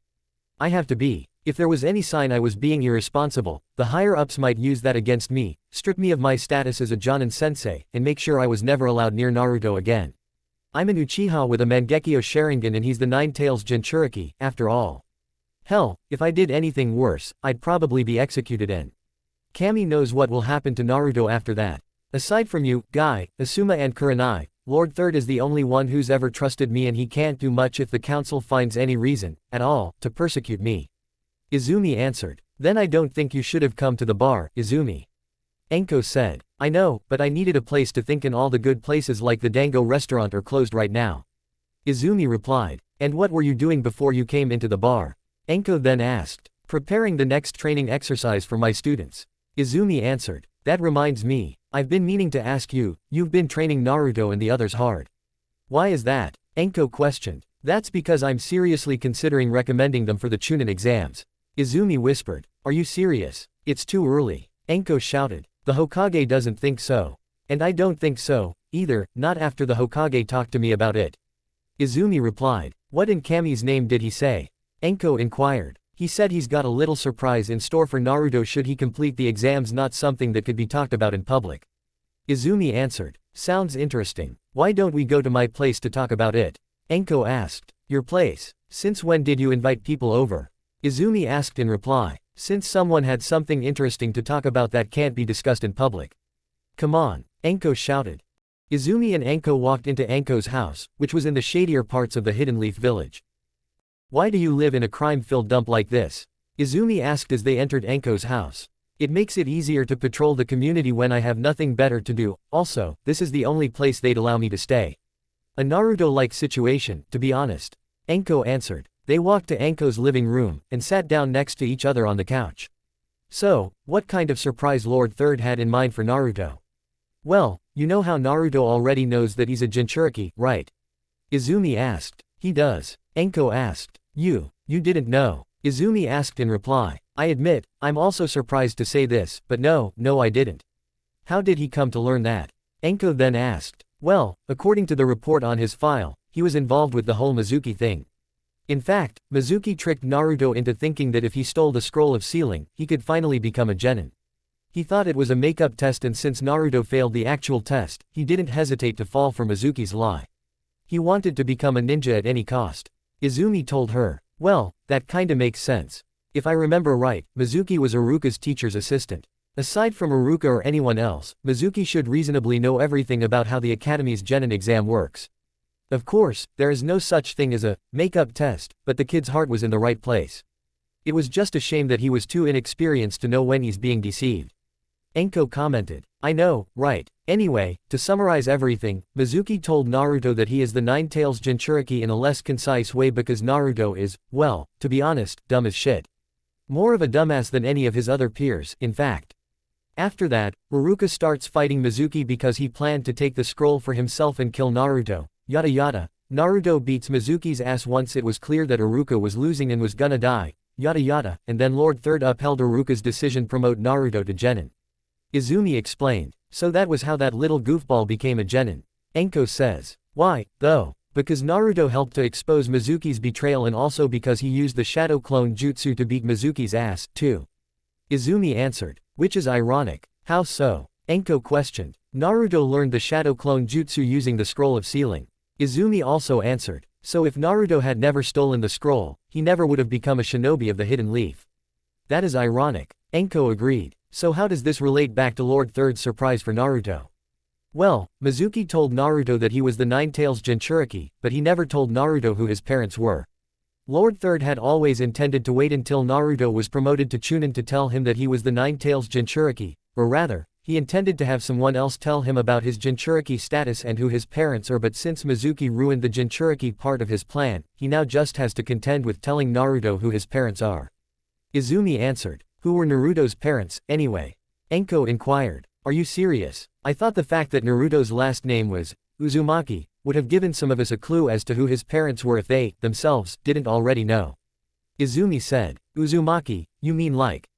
I have to be. If there was any sign I was being irresponsible, the higher-ups might use that against me, strip me of my status as a Jonin sensei, and make sure I was never allowed near Naruto again. I'm an Uchiha with a Mangekyo Sharingan and he's the Nine-Tails Jinchuriki, after all. Hell, if I did anything worse, I'd probably be executed and Kami knows what will happen to Naruto after that. Aside from you, Guy, Asuma and Kurenai, Lord Third is the only one who's ever trusted me and he can't do much if the council finds any reason, at all, to persecute me. Izumi answered. Then I don't think you should have come to the bar, Izumi. Enko said. I know, but I needed a place to think and all the good places like the Dango restaurant are closed right now. Izumi replied. And what were you doing before you came into the bar? Enko then asked. Preparing the next training exercise for my students. Izumi answered. That reminds me, I've been meaning to ask you, you've been training Naruto and the others hard. Why is that? Enko questioned. That's because I'm seriously considering recommending them for the Chunin exams. Izumi whispered. Are you serious? It's too early. Enko shouted. The Hokage doesn't think so. And I don't think so, either, not after the Hokage talked to me about it. Izumi replied. What in Kami's name did he say? Enko inquired. He said he's got a little surprise in store for Naruto should he complete the exams, not something that could be talked about in public. Izumi answered. Sounds interesting. Why don't we go to my place to talk about it? Enko asked. Your place? Since when did you invite people over? Izumi asked in reply. Since someone had something interesting to talk about that can't be discussed in public. Come on, Enko shouted. Izumi and Enko walked into Enko's house, which was in the shadier parts of the Hidden Leaf village. Why do you live in a crime-filled dump like this? Izumi asked as they entered Enko's house. It makes it easier to patrol the community when I have nothing better to do, also, this is the only place they'd allow me to stay. A Naruto-like situation, to be honest. Enko answered. They walked to Enko's living room, and sat down next to each other on the couch. So, what kind of surprise Lord Third had in mind for Naruto? Well, you know how Naruto already knows that he's a Jinchuriki, right? Izumi asked. He does. Enko asked. You didn't know. Izumi asked in reply. I admit, I'm also surprised to say this, but no, I didn't. How did he come to learn that? Enko then asked. Well, according to the report on his file, he was involved with the whole Mizuki thing. In fact, Mizuki tricked Naruto into thinking that if he stole the scroll of sealing, he could finally become a genin. He thought it was a make-up test and since Naruto failed the actual test, he didn't hesitate to fall for Mizuki's lie. He wanted to become a ninja at any cost. Izumi told her. Well, that kinda makes sense. If I remember right, Mizuki was Iruka's teacher's assistant. Aside from Iruka or anyone else, Mizuki should reasonably know everything about how the Academy's genin exam works. Of course, there is no such thing as a make-up test, but the kid's heart was in the right place. It was just a shame that he was too inexperienced to know when he's being deceived. Enko commented. I know, right. Anyway, to summarize everything, Mizuki told Naruto that he is the Nine-Tails Jinchuriki in a less concise way because Naruto is, well, to be honest, dumb as shit. More of a dumbass than any of his other peers, in fact. After that, Iruka starts fighting Mizuki because he planned to take the scroll for himself and kill Naruto. Yada yada. Naruto beats Mizuki's ass once it was clear that Iruka was losing and was gonna die. Yada yada, and then Lord Third upheld Iruka's decision promote Naruto to genin. Izumi explained. So that was how that little goofball became a genin. Enko says. Why, though? Because Naruto helped to expose Mizuki's betrayal and also because he used the shadow clone jutsu to beat Mizuki's ass, too. Izumi answered. Which is ironic. How so? Enko questioned. Naruto learned the shadow clone jutsu using the scroll of sealing. Izumi also answered. So if Naruto had never stolen the scroll, he never would have become a shinobi of the Hidden Leaf. That is ironic. Enko agreed. So how does this relate back to Lord Third's surprise for Naruto? Well, Mizuki told Naruto that he was the Nine-Tails Jinchuriki, but he never told Naruto who his parents were. Lord Third had always intended to wait until Naruto was promoted to Chunin to tell him that he was the Nine-Tails Jinchuriki, or rather, he intended to have someone else tell him about his Jinchuriki status and who his parents are, but since Mizuki ruined the Jinchuriki part of his plan, he now just has to contend with telling Naruto who his parents are. Izumi answered. Who were Naruto's parents, anyway? Enko inquired. Are you serious? I thought the fact that Naruto's last name was Uzumaki would have given some of us a clue as to who his parents were if they, themselves, didn't already know. Izumi said. Uzumaki, you mean like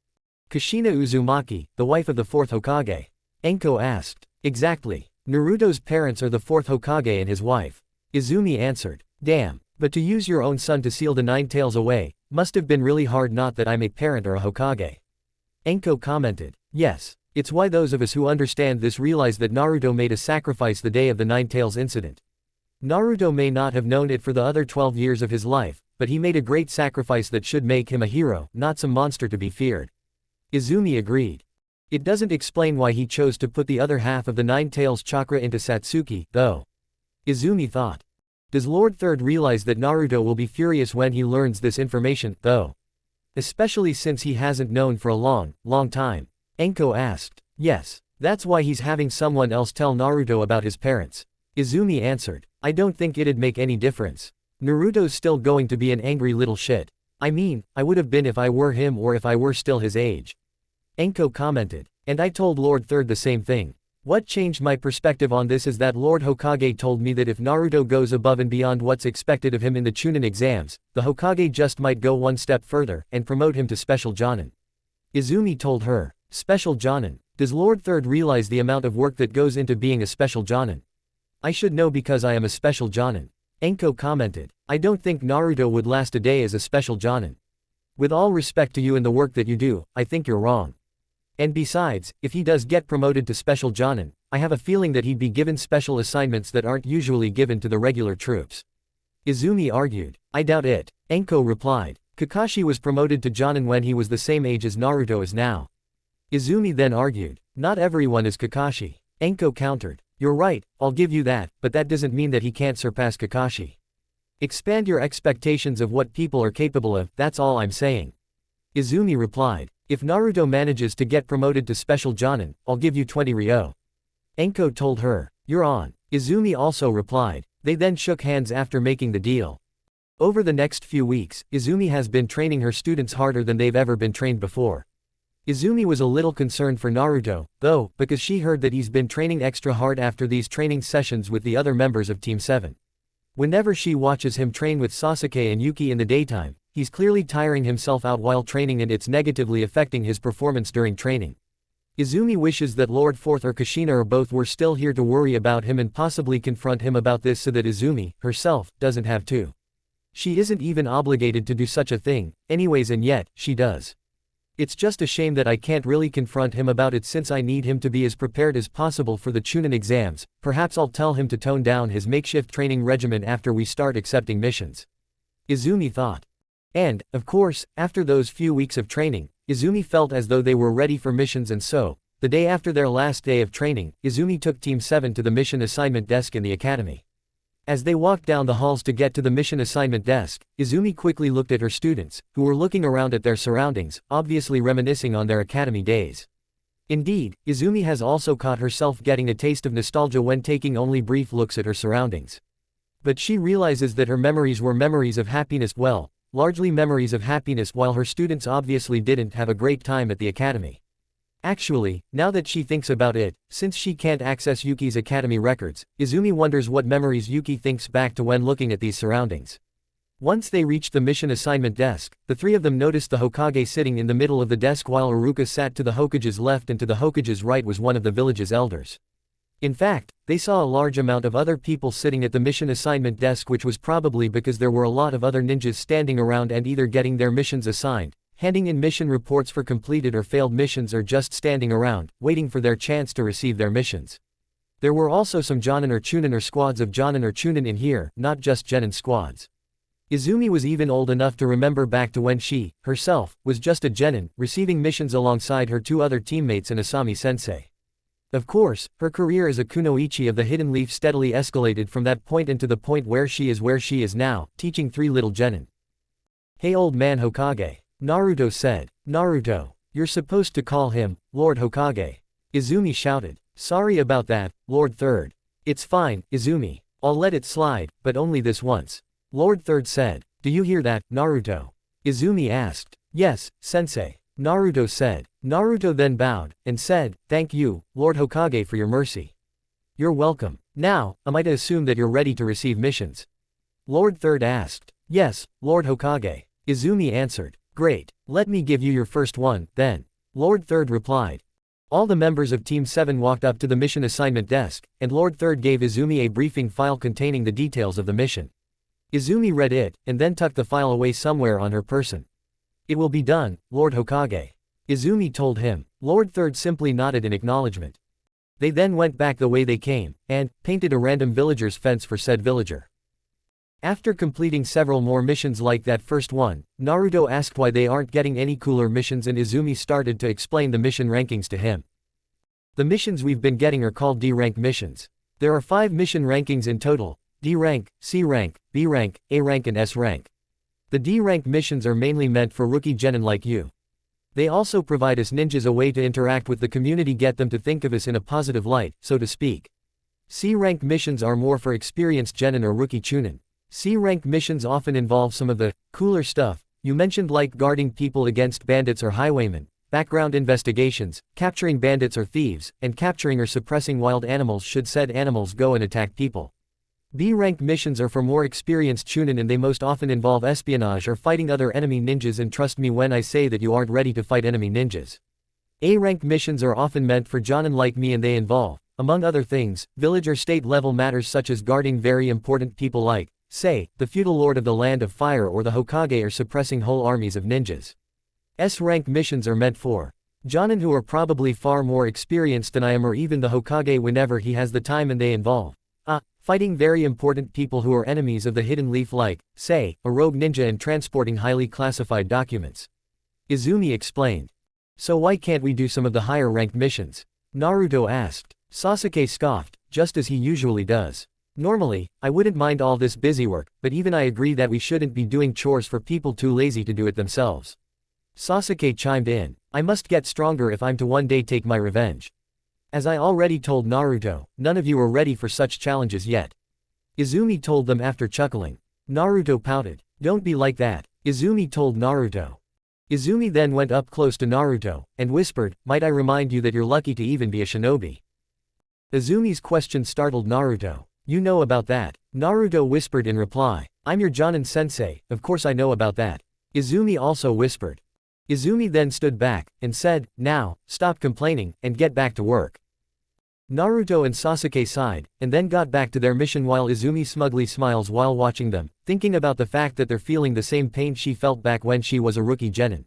Kushina Uzumaki, the wife of the fourth Hokage? Enko asked. Exactly. Naruto's parents are the fourth Hokage and his wife. Izumi answered. Damn, But to use your own son to seal the nine tails away, must have been really hard, not that I'm a parent or a Hokage. Enko commented. Yes. It's why those of us who understand this realize that Naruto made a sacrifice the day of the Nine Tails incident. Naruto may not have known it for the other 12 years of his life, but he made a great sacrifice that should make him a hero, not some monster to be feared. Izumi agreed. It doesn't explain why he chose to put the other half of the Nine Tails chakra into Satsuki, though. Izumi thought. Does Lord Third realize that Naruto will be furious when he learns this information, though? Especially since he hasn't known for a long time. Enko asked. Yes. That's why he's having someone else tell Naruto about his parents. Izumi answered. I don't think it'd make any difference. Naruto's still going to be an angry little shit. I mean, I would have been if I were him or if I were still his age. Enko commented. And I told Lord Third the same thing. What changed my perspective on this is that Lord Hokage told me that if Naruto goes above and beyond what's expected of him in the Chunin exams, the Hokage just might go one step further and promote him to Special Jonin. Izumi told her. Special Jonin. Does Lord Third realize the amount of work that goes into being a Special Jonin? I should know because I am a Special Jonin. Enko commented. I don't think Naruto would last a day as a Special Jonin. With all respect to you and the work that you do, I think you're wrong. And besides, if he does get promoted to Special Jonin, I have a feeling that he'd be given special assignments that aren't usually given to the regular troops. Izumi argued. I doubt it. Enko replied. Kakashi was promoted to Jonin when he was the same age as Naruto is now. Izumi then argued. Not everyone is Kakashi. Enko countered. You're right, I'll give you that, but that doesn't mean that he can't surpass Kakashi. Expand your expectations of what people are capable of, that's all I'm saying. Izumi replied. If Naruto manages to get promoted to Special Jonin, I'll give you 20 ryo. Enko told her. You're on. Izumi also replied. They then shook hands after making the deal. Over the next few weeks, Izumi has been training her students harder than they've ever been trained before. Izumi was a little concerned for Naruto, though, because she heard that he's been training extra hard after these training sessions with the other members of Team 7. Whenever she watches him train with Sasuke and Yuki in the daytime, he's clearly tiring himself out while training and it's negatively affecting his performance during training. Izumi wishes that Lord Fourth or Kushina or both were still here to worry about him and possibly confront him about this so that Izumi, herself, doesn't have to. She isn't even obligated to do such a thing, anyways, and yet, she does. It's just a shame that I can't really confront him about it since I need him to be as prepared as possible for the Chunin exams. Perhaps I'll tell him to tone down his makeshift training regimen after we start accepting missions. Izumi thought. And, of course, after those few weeks of training, Izumi felt as though they were ready for missions, and so, the day after their last day of training, Izumi took Team 7 to the mission assignment desk in the academy. As they walked down the halls to get to the mission assignment desk, Izumi quickly looked at her students, who were looking around at their surroundings, obviously reminiscing on their academy days. Indeed, Izumi has also caught herself getting a taste of nostalgia when taking only brief looks at her surroundings. But she realizes that her memories were memories of happiness, well, largely memories of happiness, while her students obviously didn't have a great time at the academy. Actually, now that she thinks about it, since she can't access Yuki's academy records, Izumi wonders what memories Yuki thinks back to when looking at these surroundings. Once they reached the mission assignment desk, the three of them noticed the Hokage sitting in the middle of the desk while Iruka sat to the Hokage's left and to the Hokage's right was one of the village's elders. In fact, they saw a large amount of other people sitting at the mission assignment desk, which was probably because there were a lot of other ninjas standing around and either getting their missions assigned, handing in mission reports for completed or failed missions, or just standing around, waiting for their chance to receive their missions. There were also some Jonin or Chunin or squads of Jonin or Chunin in here, not just Genin squads. Izumi was even old enough to remember back to when she, herself, was just a Genin, receiving missions alongside her two other teammates and Asami-sensei. Of course, her career as a kunoichi of the Hidden Leaf steadily escalated from that point into the point where she is now, teaching three little Genin. Hey old man Hokage. Naruto said. Naruto. You're supposed to call him, Lord Hokage. Izumi shouted. Sorry about that, Lord Third. It's fine, Izumi. I'll let it slide, but only this once. Lord Third said. Do you hear that, Naruto? Izumi asked. Yes, sensei. Naruto said. Naruto then bowed, and said, Thank you, Lord Hokage, for your mercy. You're welcome. Now, am I to assume that you're ready to receive missions? Lord Third asked. Yes, Lord Hokage. Izumi answered. Great. Let me give you your first one, then. Lord Third replied. All the members of Team 7 walked up to the mission assignment desk, and Lord Third gave Izumi a briefing file containing the details of the mission. Izumi read it, and then tucked the file away somewhere on her person. It will be done, Lord Hokage. Izumi told him. Lord Third simply nodded in acknowledgement. They then went back the way they came, and painted a random villager's fence for said villager. After completing several more missions like that first one, Naruto asked why they aren't getting any cooler missions, and Izumi started to explain the mission rankings to him. The missions we've been getting are called D-rank missions. There are 5 mission rankings in total: D rank, C rank, B rank, A rank and S rank. The D rank missions are mainly meant for rookie genin like you. They also provide us ninjas a way to interact with the community, get them to think of us in a positive light, so to speak. C rank missions are more for experienced genin or rookie chunin. C rank missions often involve some of the cooler stuff you mentioned, like guarding people against bandits or highwaymen, background investigations, capturing bandits or thieves, and capturing or suppressing wild animals should said animals go and attack people. B-rank missions are for more experienced chunin, and they most often involve espionage or fighting other enemy ninjas, and trust me when I say that you aren't ready to fight enemy ninjas. A-rank missions are often meant for jonin like me, and they involve, among other things, village or state level matters such as guarding very important people like, say, the feudal lord of the Land of Fire or the Hokage, or suppressing whole armies of ninjas. S-rank missions are meant for jonin who are probably far more experienced than I am, or even the Hokage whenever he has the time, and they involve fighting very important people who are enemies of the Hidden Leaf like, say, a rogue ninja, and transporting highly classified documents. Izumi explained. So why can't we do some of the higher ranked missions? Naruto asked. Sasuke scoffed, just as he usually does. Normally, I wouldn't mind all this busy work, but even I agree that we shouldn't be doing chores for people too lazy to do it themselves. Sasuke chimed in. I must get stronger if I'm to one day take my revenge. As I already told Naruto, none of you are ready for such challenges yet. Izumi told them after chuckling. Naruto pouted. Don't be like that, Izumi told Naruto. Izumi then went up close to Naruto, and whispered, might I remind you that you're lucky to even be a shinobi? Izumi's question startled Naruto. You know about that? Naruto whispered in reply. I'm your Jonin sensei, of course I know about that. Izumi also whispered. Izumi then stood back, and said, now, stop complaining, and get back to work. Naruto and Sasuke sighed, and then got back to their mission while Izumi smugly smiles while watching them, thinking about the fact that they're feeling the same pain she felt back when she was a rookie genin.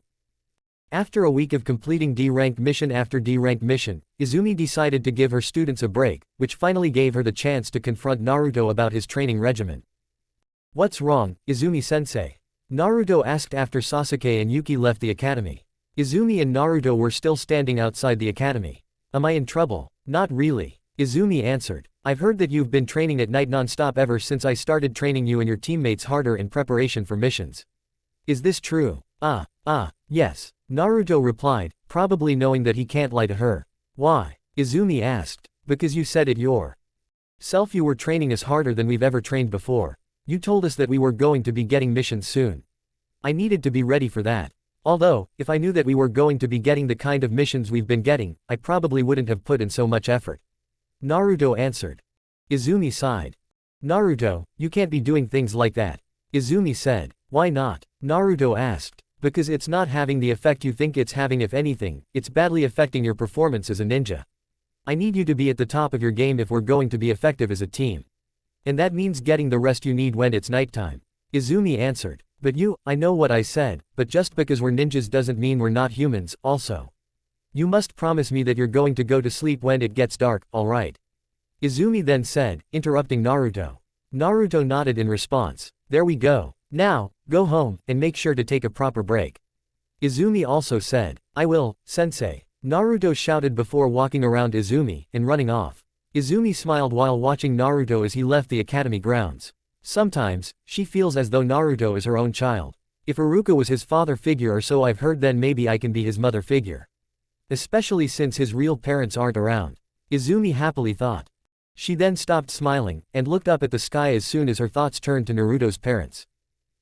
After a week of completing D-rank mission after D-rank mission, Izumi decided to give her students a break, which finally gave her the chance to confront Naruto about his training regimen. What's wrong, Izumi-sensei? Naruto asked after Sasuke and Yuki left the academy. Izumi and Naruto were still standing outside the academy. Am I in trouble? Not really. Izumi answered. I've heard that you've been training at night non-stop ever since I started training you and your teammates harder in preparation for missions. Is this true? Yes. Naruto replied, probably knowing that he can't lie to her. Why? Izumi asked. Because you said it yourself, you were training us harder than we've ever trained before. You told us that we were going to be getting missions soon. I needed to be ready for that. Although, if I knew that we were going to be getting the kind of missions we've been getting, I probably wouldn't have put in so much effort. Naruto answered. Izumi sighed. Naruto, you can't be doing things like that. Izumi said. Why not? Naruto asked. Because it's not having the effect you think it's having. If anything, it's badly affecting your performance as a ninja. I need you to be at the top of your game if we're going to be effective as a team. And that means getting the rest you need when it's nighttime. Izumi answered. But I know what I said, but just because we're ninjas doesn't mean we're not humans, also. You must promise me that you're going to go to sleep when it gets dark, alright? Izumi then said, interrupting Naruto. Naruto nodded in response. There we go. Now, go home, and make sure to take a proper break. Izumi also said. I will, sensei. Naruto shouted before walking around Izumi, and running off. Izumi smiled while watching Naruto as he left the academy grounds. Sometimes, she feels as though Naruto is her own child. If Iruka was his father figure or so I've heard, then maybe I can be his mother figure. Especially since his real parents aren't around. Izumi happily thought. She then stopped smiling, and looked up at the sky as soon as her thoughts turned to Naruto's parents.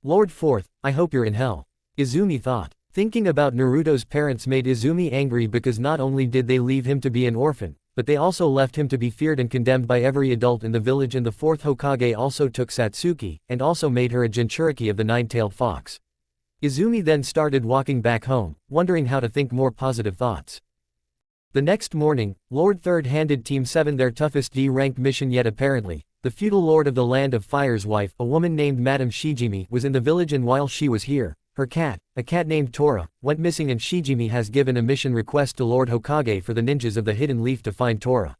Lord Fourth, I hope you're in hell. Izumi thought. Thinking about Naruto's parents made Izumi angry because not only did they leave him to be an orphan, but they also left him to be feared and condemned by every adult in the village, and the fourth Hokage also took Satsuki, and also made her a Jinchuriki of the nine-tailed fox. Izumi then started walking back home, wondering how to think more positive thoughts. The next morning, Lord Third handed Team 7 their toughest D-rank mission yet apparently, the feudal lord of the Land of Fire's wife, a woman named Madame Shijimi, was in the village, and while she was here, her cat, a cat named Tora, went missing, and Shijimi has given a mission request to Lord Hokage for the ninjas of the Hidden Leaf to find Tora.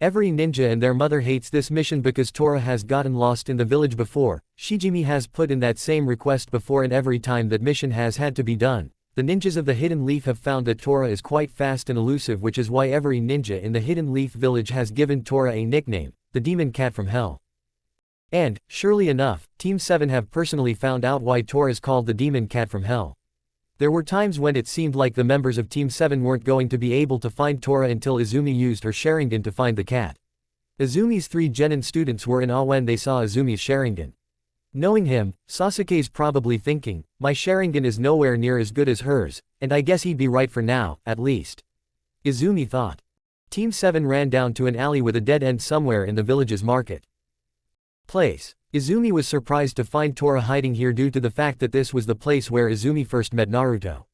Every ninja and their mother hates this mission because Tora has gotten lost in the village before. Shijimi has put in that same request before, and every time that mission has had to be done, the ninjas of the Hidden Leaf have found that Tora is quite fast and elusive, which is why every ninja in the Hidden Leaf village has given Tora a nickname, the Demon Cat from Hell. And, surely enough, Team 7 have personally found out why Tora is called the Demon Cat from Hell. There were times when it seemed like the members of Team 7 weren't going to be able to find Tora until Izumi used her Sharingan to find the cat. Izumi's 3 genin students were in awe when they saw Izumi's Sharingan. Knowing him, Sasuke's probably thinking, my Sharingan is nowhere near as good as hers, and I guess he'd be right for now, at least. Izumi thought. Team 7 ran down to an alley with a dead end somewhere in the village's market place. Izumi was surprised to find Tora hiding here due to the fact that this was the place where Izumi first met Naruto.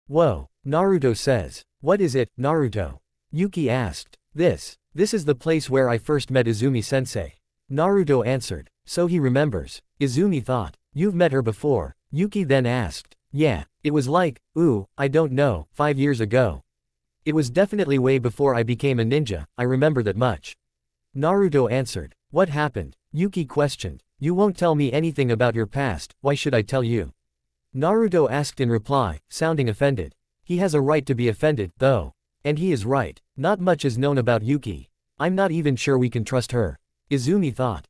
Whoa, Naruto says. What is it, Naruto? Yuki asked. This is the place where I first met Izumi-sensei. Naruto answered. So he remembers. Izumi thought. You've met her before? Yuki then asked. Yeah, it was like, I don't know, 5 years ago. It was definitely way before I became a ninja, I remember that much. Naruto answered. What happened? Yuki questioned. You won't tell me anything about your past, why should I tell you? Naruto asked in reply, sounding offended. He has a right to be offended, though. And he is right. Not much is known about Yuki. I'm not even sure we can trust her. Izumi thought.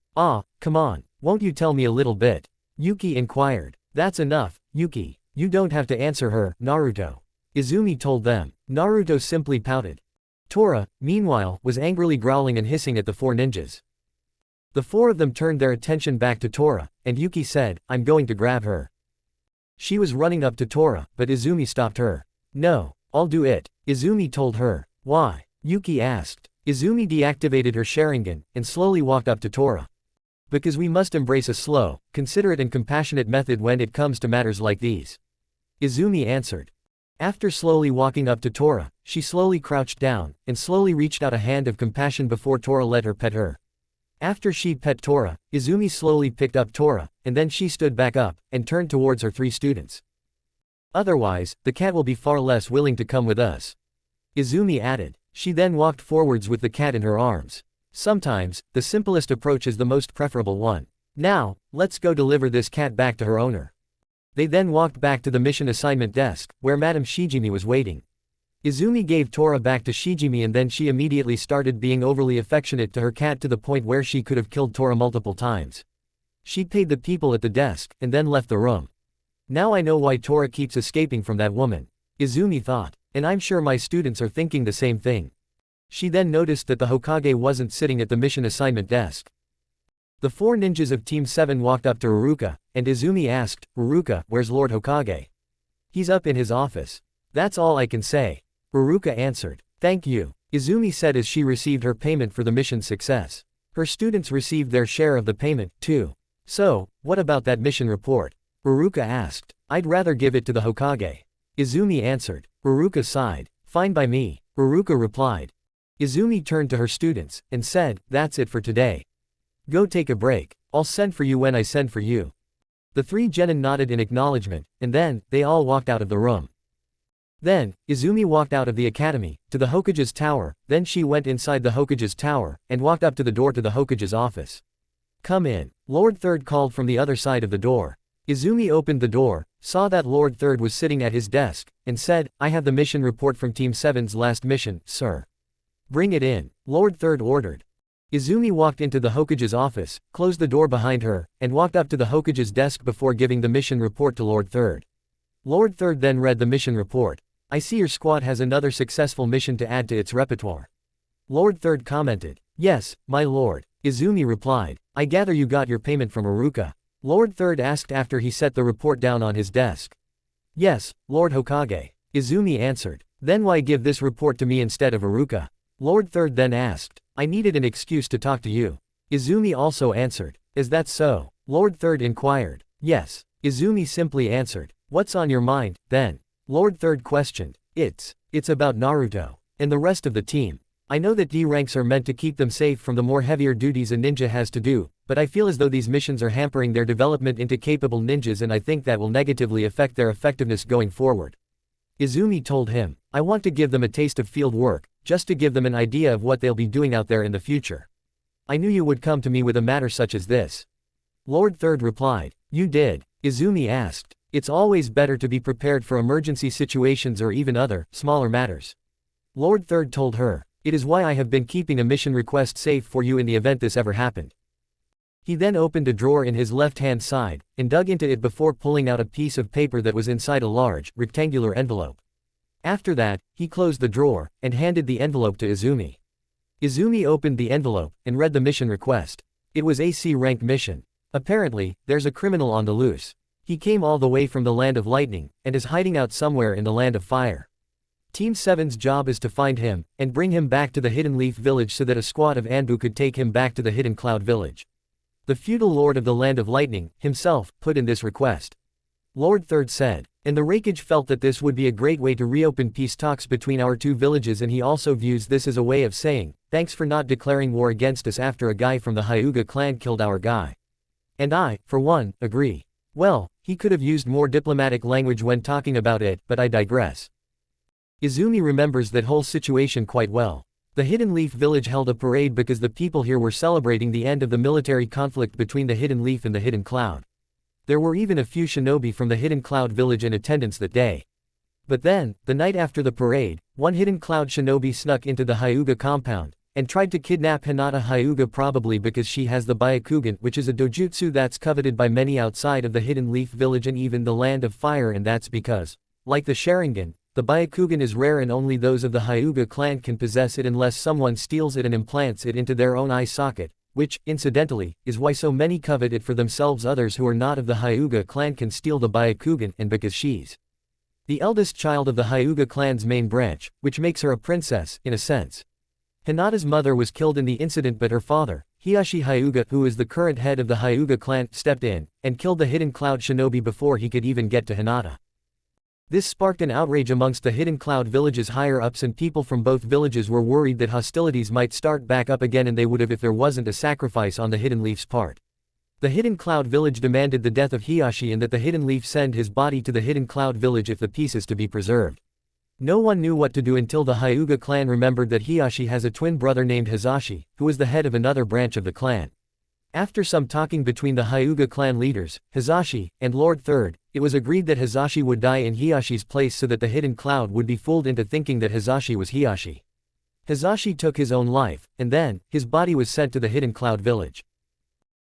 Come on, won't you tell me a little bit? Yuki inquired. That's enough, Yuki. You don't have to answer her, Naruto. Izumi told them. Naruto simply pouted. Tora, meanwhile, was angrily growling and hissing at the 4 ninjas. The 4 of them turned their attention back to Tora, and Yuki said, I'm going to grab her. She was running up to Tora, but Izumi stopped her. No, I'll do it, Izumi told her. Why? Yuki asked. Izumi deactivated her Sharingan, and slowly walked up to Tora. Because we must embrace a slow, considerate and compassionate method when it comes to matters like these. Izumi answered. After slowly walking up to Tora, she slowly crouched down, and slowly reached out a hand of compassion before Tora let her pet her. After she pet Tora, Izumi slowly picked up Tora, and then she stood back up, and turned towards her 3 students. Otherwise, the cat will be far less willing to come with us. Izumi added. She then walked forwards with the cat in her arms. Sometimes, the simplest approach is the most preferable one. Now, let's go deliver this cat back to her owner. They then walked back to the mission assignment desk, where Madame Shijimi was waiting. Izumi gave Tora back to Shijimi, and then she immediately started being overly affectionate to her cat to the point where she could have killed Tora multiple times. She paid the people at the desk, and then left the room. Now I know why Tora keeps escaping from that woman. Izumi thought. And I'm sure my students are thinking the same thing. She then noticed that the Hokage wasn't sitting at the mission assignment desk. The 4 ninjas of Team 7 walked up to Ruruka, and Izumi asked, Ruruka, where's Lord Hokage? He's up in his office. That's all I can say. Ruruka answered. Thank you, Izumi said as she received her payment for the mission's success. Her students received their share of the payment, too. So, what about that mission report? Ruruka asked. I'd rather give it to the Hokage. Izumi answered. Ruruka sighed. Fine by me, Ruruka replied. Izumi turned to her students, and said, that's it for today. Go take a break. I'll send for you when I send for you. The 3 genin nodded in acknowledgement, and then, they all walked out of the room. Then, Izumi walked out of the academy, to the Hokage's tower, then she went inside the Hokage's tower, and walked up to the door to the Hokage's office. Come in, Lord Third called from the other side of the door. Izumi opened the door, saw that Lord Third was sitting at his desk, and said, I have the mission report from Team 7's last mission, sir. Bring it in, Lord Third ordered. Izumi walked into the Hokage's office, closed the door behind her, and walked up to the Hokage's desk before giving the mission report to Lord Third. Lord Third then read the mission report. I see your squad has another successful mission to add to its repertoire. Lord Third commented. Yes, my lord, Izumi replied. I gather you got your payment from Ruruka. Lord Third asked after he set the report down on his desk. Yes, Lord Hokage, Izumi answered. Then why give this report to me instead of Ruruka? Lord Third then asked. I needed an excuse to talk to you. Izumi also answered. Is that so? Lord Third inquired. Yes, Izumi simply answered. What's on your mind, then? Lord Third questioned. It's about Naruto. And the rest of the team. I know that D ranks are meant to keep them safe from the more heavier duties a ninja has to do, but I feel as though these missions are hampering their development into capable ninjas, and I think that will negatively affect their effectiveness going forward. Izumi told him, I want to give them a taste of field work, just to give them an idea of what they'll be doing out there in the future. I knew you would come to me with a matter such as this. Lord Third replied. You did? Izumi asked. It's always better to be prepared for emergency situations or even other, smaller matters. Lord Third told her. It is why I have been keeping a mission request safe for you in the event this ever happened. He then opened a drawer in his left-hand side, and dug into it before pulling out a piece of paper that was inside a large, rectangular envelope. After that, he closed the drawer, and handed the envelope to Izumi. Izumi opened the envelope, and read the mission request. It was a C-rank mission. Apparently, there's a criminal on the loose. He came all the way from the land of lightning, and is hiding out somewhere in the land of fire. Team 7's job is to find him, and bring him back to the Hidden Leaf Village so that a squad of Anbu could take him back to the Hidden Cloud Village. The feudal lord of the land of lightning, himself, put in this request. Lord Third said, and the Raikage felt that this would be a great way to reopen peace talks between our two villages, and he also views this as a way of saying, thanks for not declaring war against us after a guy from the Hyuga clan killed our guy. And I, for one, agree. Well, he could have used more diplomatic language when talking about it, but I digress. Izumi remembers that whole situation quite well. The Hidden Leaf Village held a parade because the people here were celebrating the end of the military conflict between the Hidden Leaf and the Hidden Cloud. There were even a few shinobi from the Hidden Cloud Village in attendance that day. But then, the night after the parade, one Hidden Cloud shinobi snuck into the Hyuga compound, and tried to kidnap Hinata Hyuga, probably because she has the Byakugan, which is a dojutsu that's coveted by many outside of the Hidden Leaf Village and even the Land of Fire, and that's because, like the Sharingan, the Byakugan is rare and only those of the Hyuga clan can possess it unless someone steals it and implants it into their own eye socket, which, incidentally, is why so many covet it for themselves. Others who are not of the Hyuga clan can steal the Byakugan, and because she's the eldest child of the Hyuga clan's main branch, which makes her a princess, in a sense. Hinata's mother was killed in the incident, but her father, Hiashi Hyuga, who is the current head of the Hyuga clan, stepped in, and killed the Hidden Cloud shinobi before he could even get to Hinata. This sparked an outrage amongst the Hidden Cloud Village's higher-ups, and people from both villages were worried that hostilities might start back up again, and they would have if there wasn't a sacrifice on the Hidden Leaf's part. The Hidden Cloud Village demanded the death of Hiashi and that the Hidden Leaf send his body to the Hidden Cloud Village if the peace is to be preserved. No one knew what to do until the Hyuga clan remembered that Hiashi has a twin brother named Hizashi, who is the head of another branch of the clan. After some talking between the Hyuga clan leaders, Hizashi, and Lord Third, it was agreed that Hizashi would die in Hiyashi's place so that the Hidden Cloud would be fooled into thinking that Hizashi was Hiashi. Hizashi took his own life, and then, his body was sent to the Hidden Cloud Village.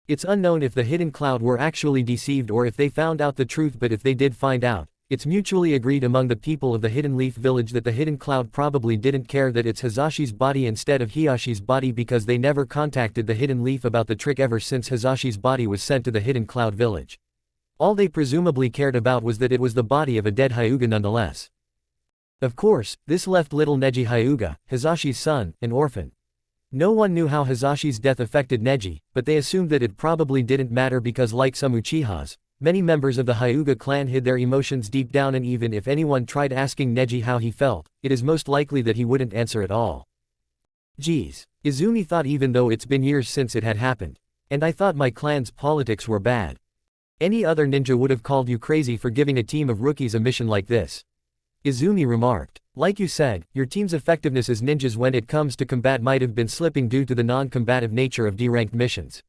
It's unknown if the Hidden Cloud were actually deceived or if they found out the truth, but if they did find out, it's mutually agreed among the people of the Hidden Leaf Village that the Hidden Cloud probably didn't care that it's Hizashi's body instead of Hiyashi's body, because they never contacted the Hidden Leaf about the trick ever since Hizashi's body was sent to the Hidden Cloud Village. All they presumably cared about was that it was the body of a dead Hyuga nonetheless. Of course, this left little Neji Hyuga, Hizashi's son, an orphan. No one knew how Hizashi's death affected Neji, but they assumed that it probably didn't matter because, like some Uchihas, many members of the Hyuga clan hid their emotions deep down, and even if anyone tried asking Neji how he felt, it is most likely that he wouldn't answer at all. Geez. Izumi thought, even though it's been years since it had happened. And I thought my clan's politics were bad. Any other ninja would have called you crazy for giving a team of rookies a mission like this. Izumi remarked. Like you said, your team's effectiveness as ninjas when it comes to combat might have been slipping due to the non-combative nature of D-ranked missions.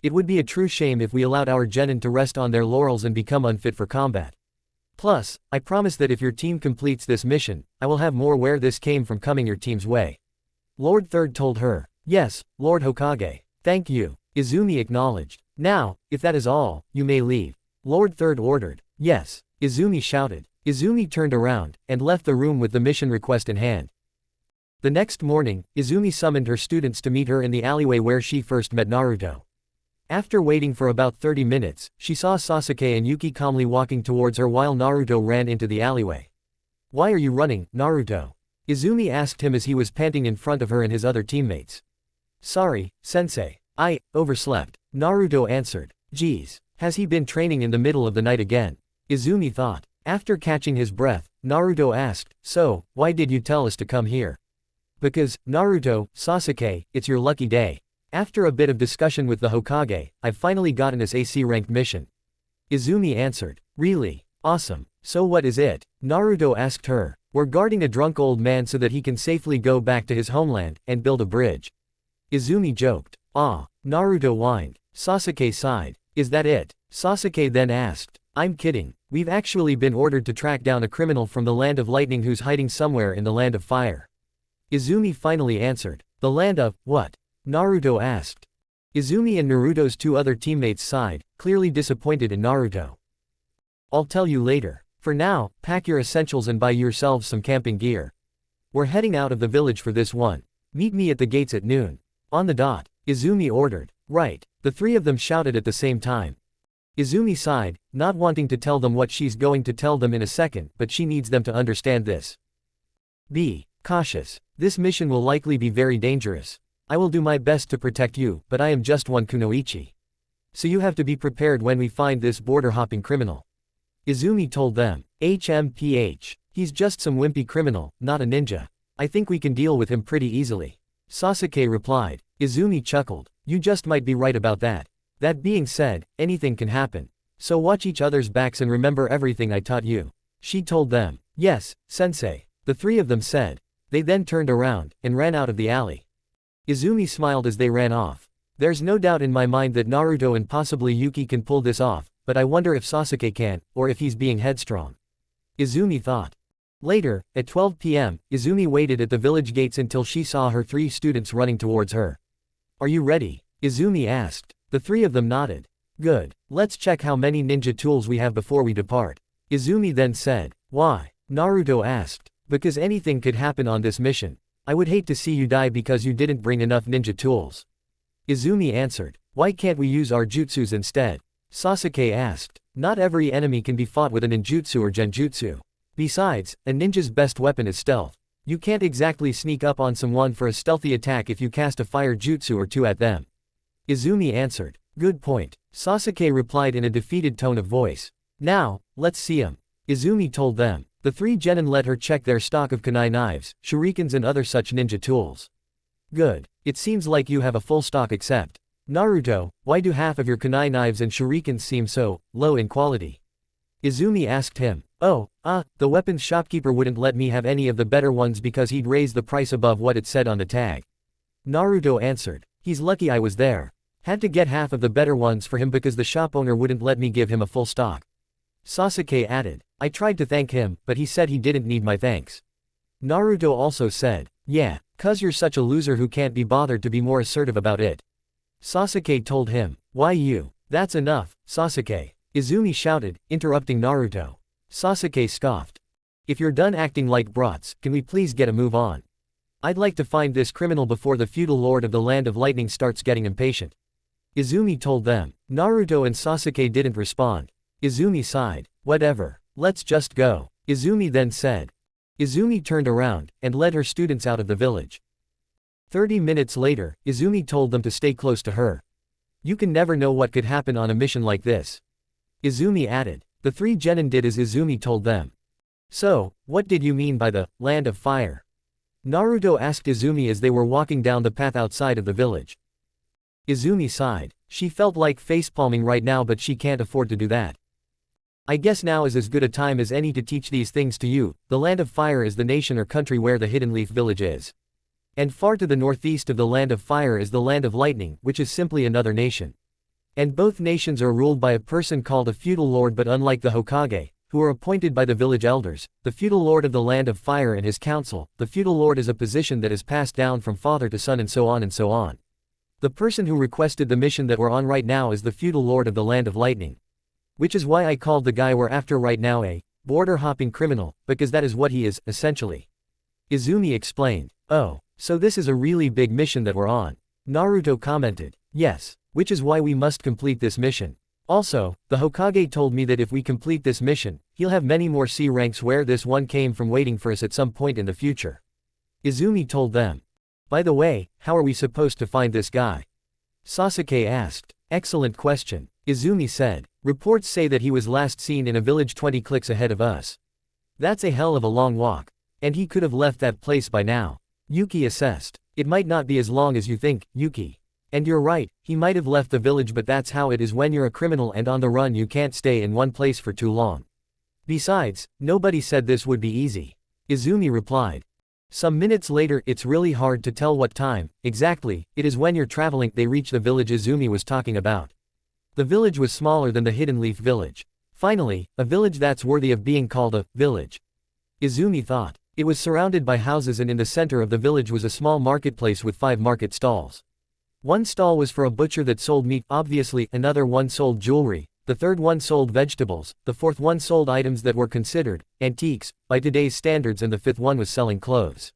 It would be a true shame if we allowed our genin to rest on their laurels and become unfit for combat. Plus, I promise that if your team completes this mission, I will have more where this came from coming your team's way. Lord Third told her. Yes, Lord Hokage. Thank you. Izumi acknowledged. Now, if that is all, you may leave. Lord Third ordered. Yes. Izumi shouted. Izumi turned around, and left the room with the mission request in hand. The next morning, Izumi summoned her students to meet her in the alleyway where she first met Naruto. After waiting for about 30 minutes, she saw Sasuke and Yuki calmly walking towards her while Naruto ran into the alleyway. Why are you running, Naruto? Izumi asked him as he was panting in front of her and his other teammates. Sorry, sensei. I overslept. Naruto answered. Geez, has he been training in the middle of the night again? Izumi thought. After catching his breath, Naruto asked, so, why did you tell us to come here? Because, Naruto, Sasuke, it's your lucky day. After a bit of discussion with the Hokage, I've finally gotten this AC ranked mission. Izumi answered. Really? Awesome. So what is it? Naruto asked her. We're guarding a drunk old man so that he can safely go back to his homeland, and build a bridge. Izumi joked. Ah. Naruto whined. Sasuke sighed. Is that it? Sasuke then asked. I'm kidding. We've actually been ordered to track down a criminal from the Land of Lightning who's hiding somewhere in the Land of Fire. Izumi finally answered. The Land of, what? Naruto asked. Izumi and Naruto's two other teammates sighed, clearly disappointed in Naruto. I'll tell you later. For now, pack your essentials and buy yourselves some camping gear. We're heading out of the village for this one. Meet me at the gates at noon. On the dot. Izumi ordered. Right. The three of them shouted at the same time. Izumi sighed, not wanting to tell them what she's going to tell them in a second, but she needs them to understand this. Be cautious. This mission will likely be very dangerous. I will do my best to protect you, but I am just one kunoichi. So you have to be prepared when we find this border-hopping criminal. Izumi told them. HMPH. He's just some wimpy criminal, not a ninja. I think we can deal with him pretty easily. Sasuke replied. Izumi chuckled. You just might be right about that. That being said, anything can happen. So watch each other's backs and remember everything I taught you. She told them. Yes, sensei. The three of them said. They then turned around, and ran out of the alley. Izumi smiled as they ran off. There's no doubt in my mind that Naruto and possibly Yuki can pull this off, but I wonder if Sasuke can, or if he's being headstrong. Izumi thought. Later, at 12 p.m., Izumi waited at the village gates until she saw her three students running towards her. Are you ready? Izumi asked. The three of them nodded. Good. Let's check how many ninja tools we have before we depart. Izumi then said. Why? Naruto asked. Because anything could happen on this mission. I would hate to see you die because you didn't bring enough ninja tools. Izumi answered. Why can't we use our jutsus instead? Sasuke asked. Not every enemy can be fought with a ninjutsu or genjutsu. Besides, a ninja's best weapon is stealth. You can't exactly sneak up on someone for a stealthy attack if you cast a fire jutsu or two at them. Izumi answered. Good point. Sasuke replied in a defeated tone of voice. Now, let's see him. Izumi told them. The three genin let her check their stock of kunai knives, shurikens and other such ninja tools. Good. It seems like you have a full stock except. Naruto, why do half of your kunai knives and shurikens seem so low in quality? Izumi asked him. The weapons shopkeeper wouldn't let me have any of the better ones because he'd raise the price above what it said on the tag. Naruto answered. He's lucky I was there. Had to get half of the better ones for him because the shop owner wouldn't let me give him a full stock. Sasuke added. I tried to thank him, but he said he didn't need my thanks. Naruto also said. Yeah, 'cause you're such a loser who can't be bothered to be more assertive about it. Sasuke told him. Why you? That's enough, Sasuke. Izumi shouted, interrupting Naruto. Sasuke scoffed. If you're done acting like brats, can we please get a move on? I'd like to find this criminal before the feudal lord of the Land of Lightning starts getting impatient. Izumi told them. Naruto and Sasuke didn't respond. Izumi sighed. Whatever. Let's just go. Izumi then said. Izumi turned around, and led her students out of the village. 30 minutes later, Izumi told them to stay close to her. You can never know what could happen on a mission like this. Izumi added. The three genin did as Izumi told them. So, what did you mean by the Land of Fire? Naruto asked Izumi as they were walking down the path outside of the village. Izumi sighed. She felt like facepalming right now, but she can't afford to do that. I guess now is as good a time as any to teach these things to you. The Land of Fire is the nation or country where the Hidden Leaf village is. And far to the northeast of the Land of Fire is the Land of Lightning, which is simply another nation. And both nations are ruled by a person called a feudal lord, but unlike the Hokage, who are appointed by the village elders, the feudal lord of the Land of Fire and his council, the feudal lord is a position that is passed down from father to son and so on and so on. The person who requested the mission that we're on right now is the feudal lord of the Land of Lightning. Which is why I called the guy we're after right now a border-hopping criminal, because that is what he is, essentially. Izumi explained. Oh, so this is a really big mission that we're on. Naruto commented. Yes, which is why we must complete this mission. Also, the Hokage told me that if we complete this mission, he'll have many more C ranks where this one came from waiting for us at some point in the future. Izumi told them. By the way, how are we supposed to find this guy? Sasuke asked. Excellent question. Izumi said. Reports say that he was last seen in a village 20 clicks ahead of us. That's a hell of a long walk. And he could have left that place by now. Yuki assessed. It might not be as long as you think, Yuki. And you're right, he might have left the village, but that's how it is when you're a criminal and on the run. You can't stay in one place for too long. Besides, nobody said this would be easy. Izumi replied. Some minutes later, it's really hard to tell what time, exactly, it is when you're traveling. They reached the village Izumi was talking about. The village was smaller than the Hidden Leaf village. Finally, a village that's worthy of being called a village. Izumi thought. It was surrounded by houses, and in the center of the village was a small marketplace with 5 market stalls. One stall was for a butcher that sold meat, obviously, another one sold jewelry, the third one sold vegetables, the fourth one sold items that were considered antiques by today's standards, and the fifth one was selling clothes.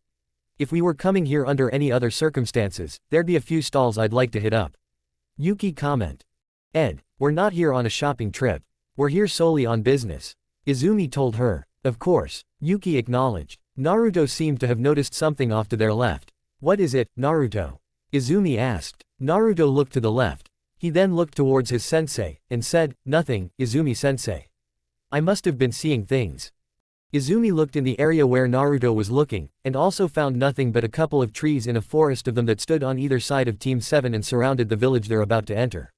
If we were coming here under any other circumstances, there'd be a few stalls I'd like to hit up. Yuki comment. Ed, we're not here on a shopping trip. We're here solely on business. Izumi told her. Of course. Yuki acknowledged. Naruto seemed to have noticed something off to their left. What is it, Naruto? Izumi asked. Naruto looked to the left. He then looked towards his sensei, and said, nothing, Izumi-sensei. I must have been seeing things. Izumi looked in the area where Naruto was looking, and also found nothing but a couple of trees in a forest of them that stood on either side of Team 7 and surrounded the village they're about to enter.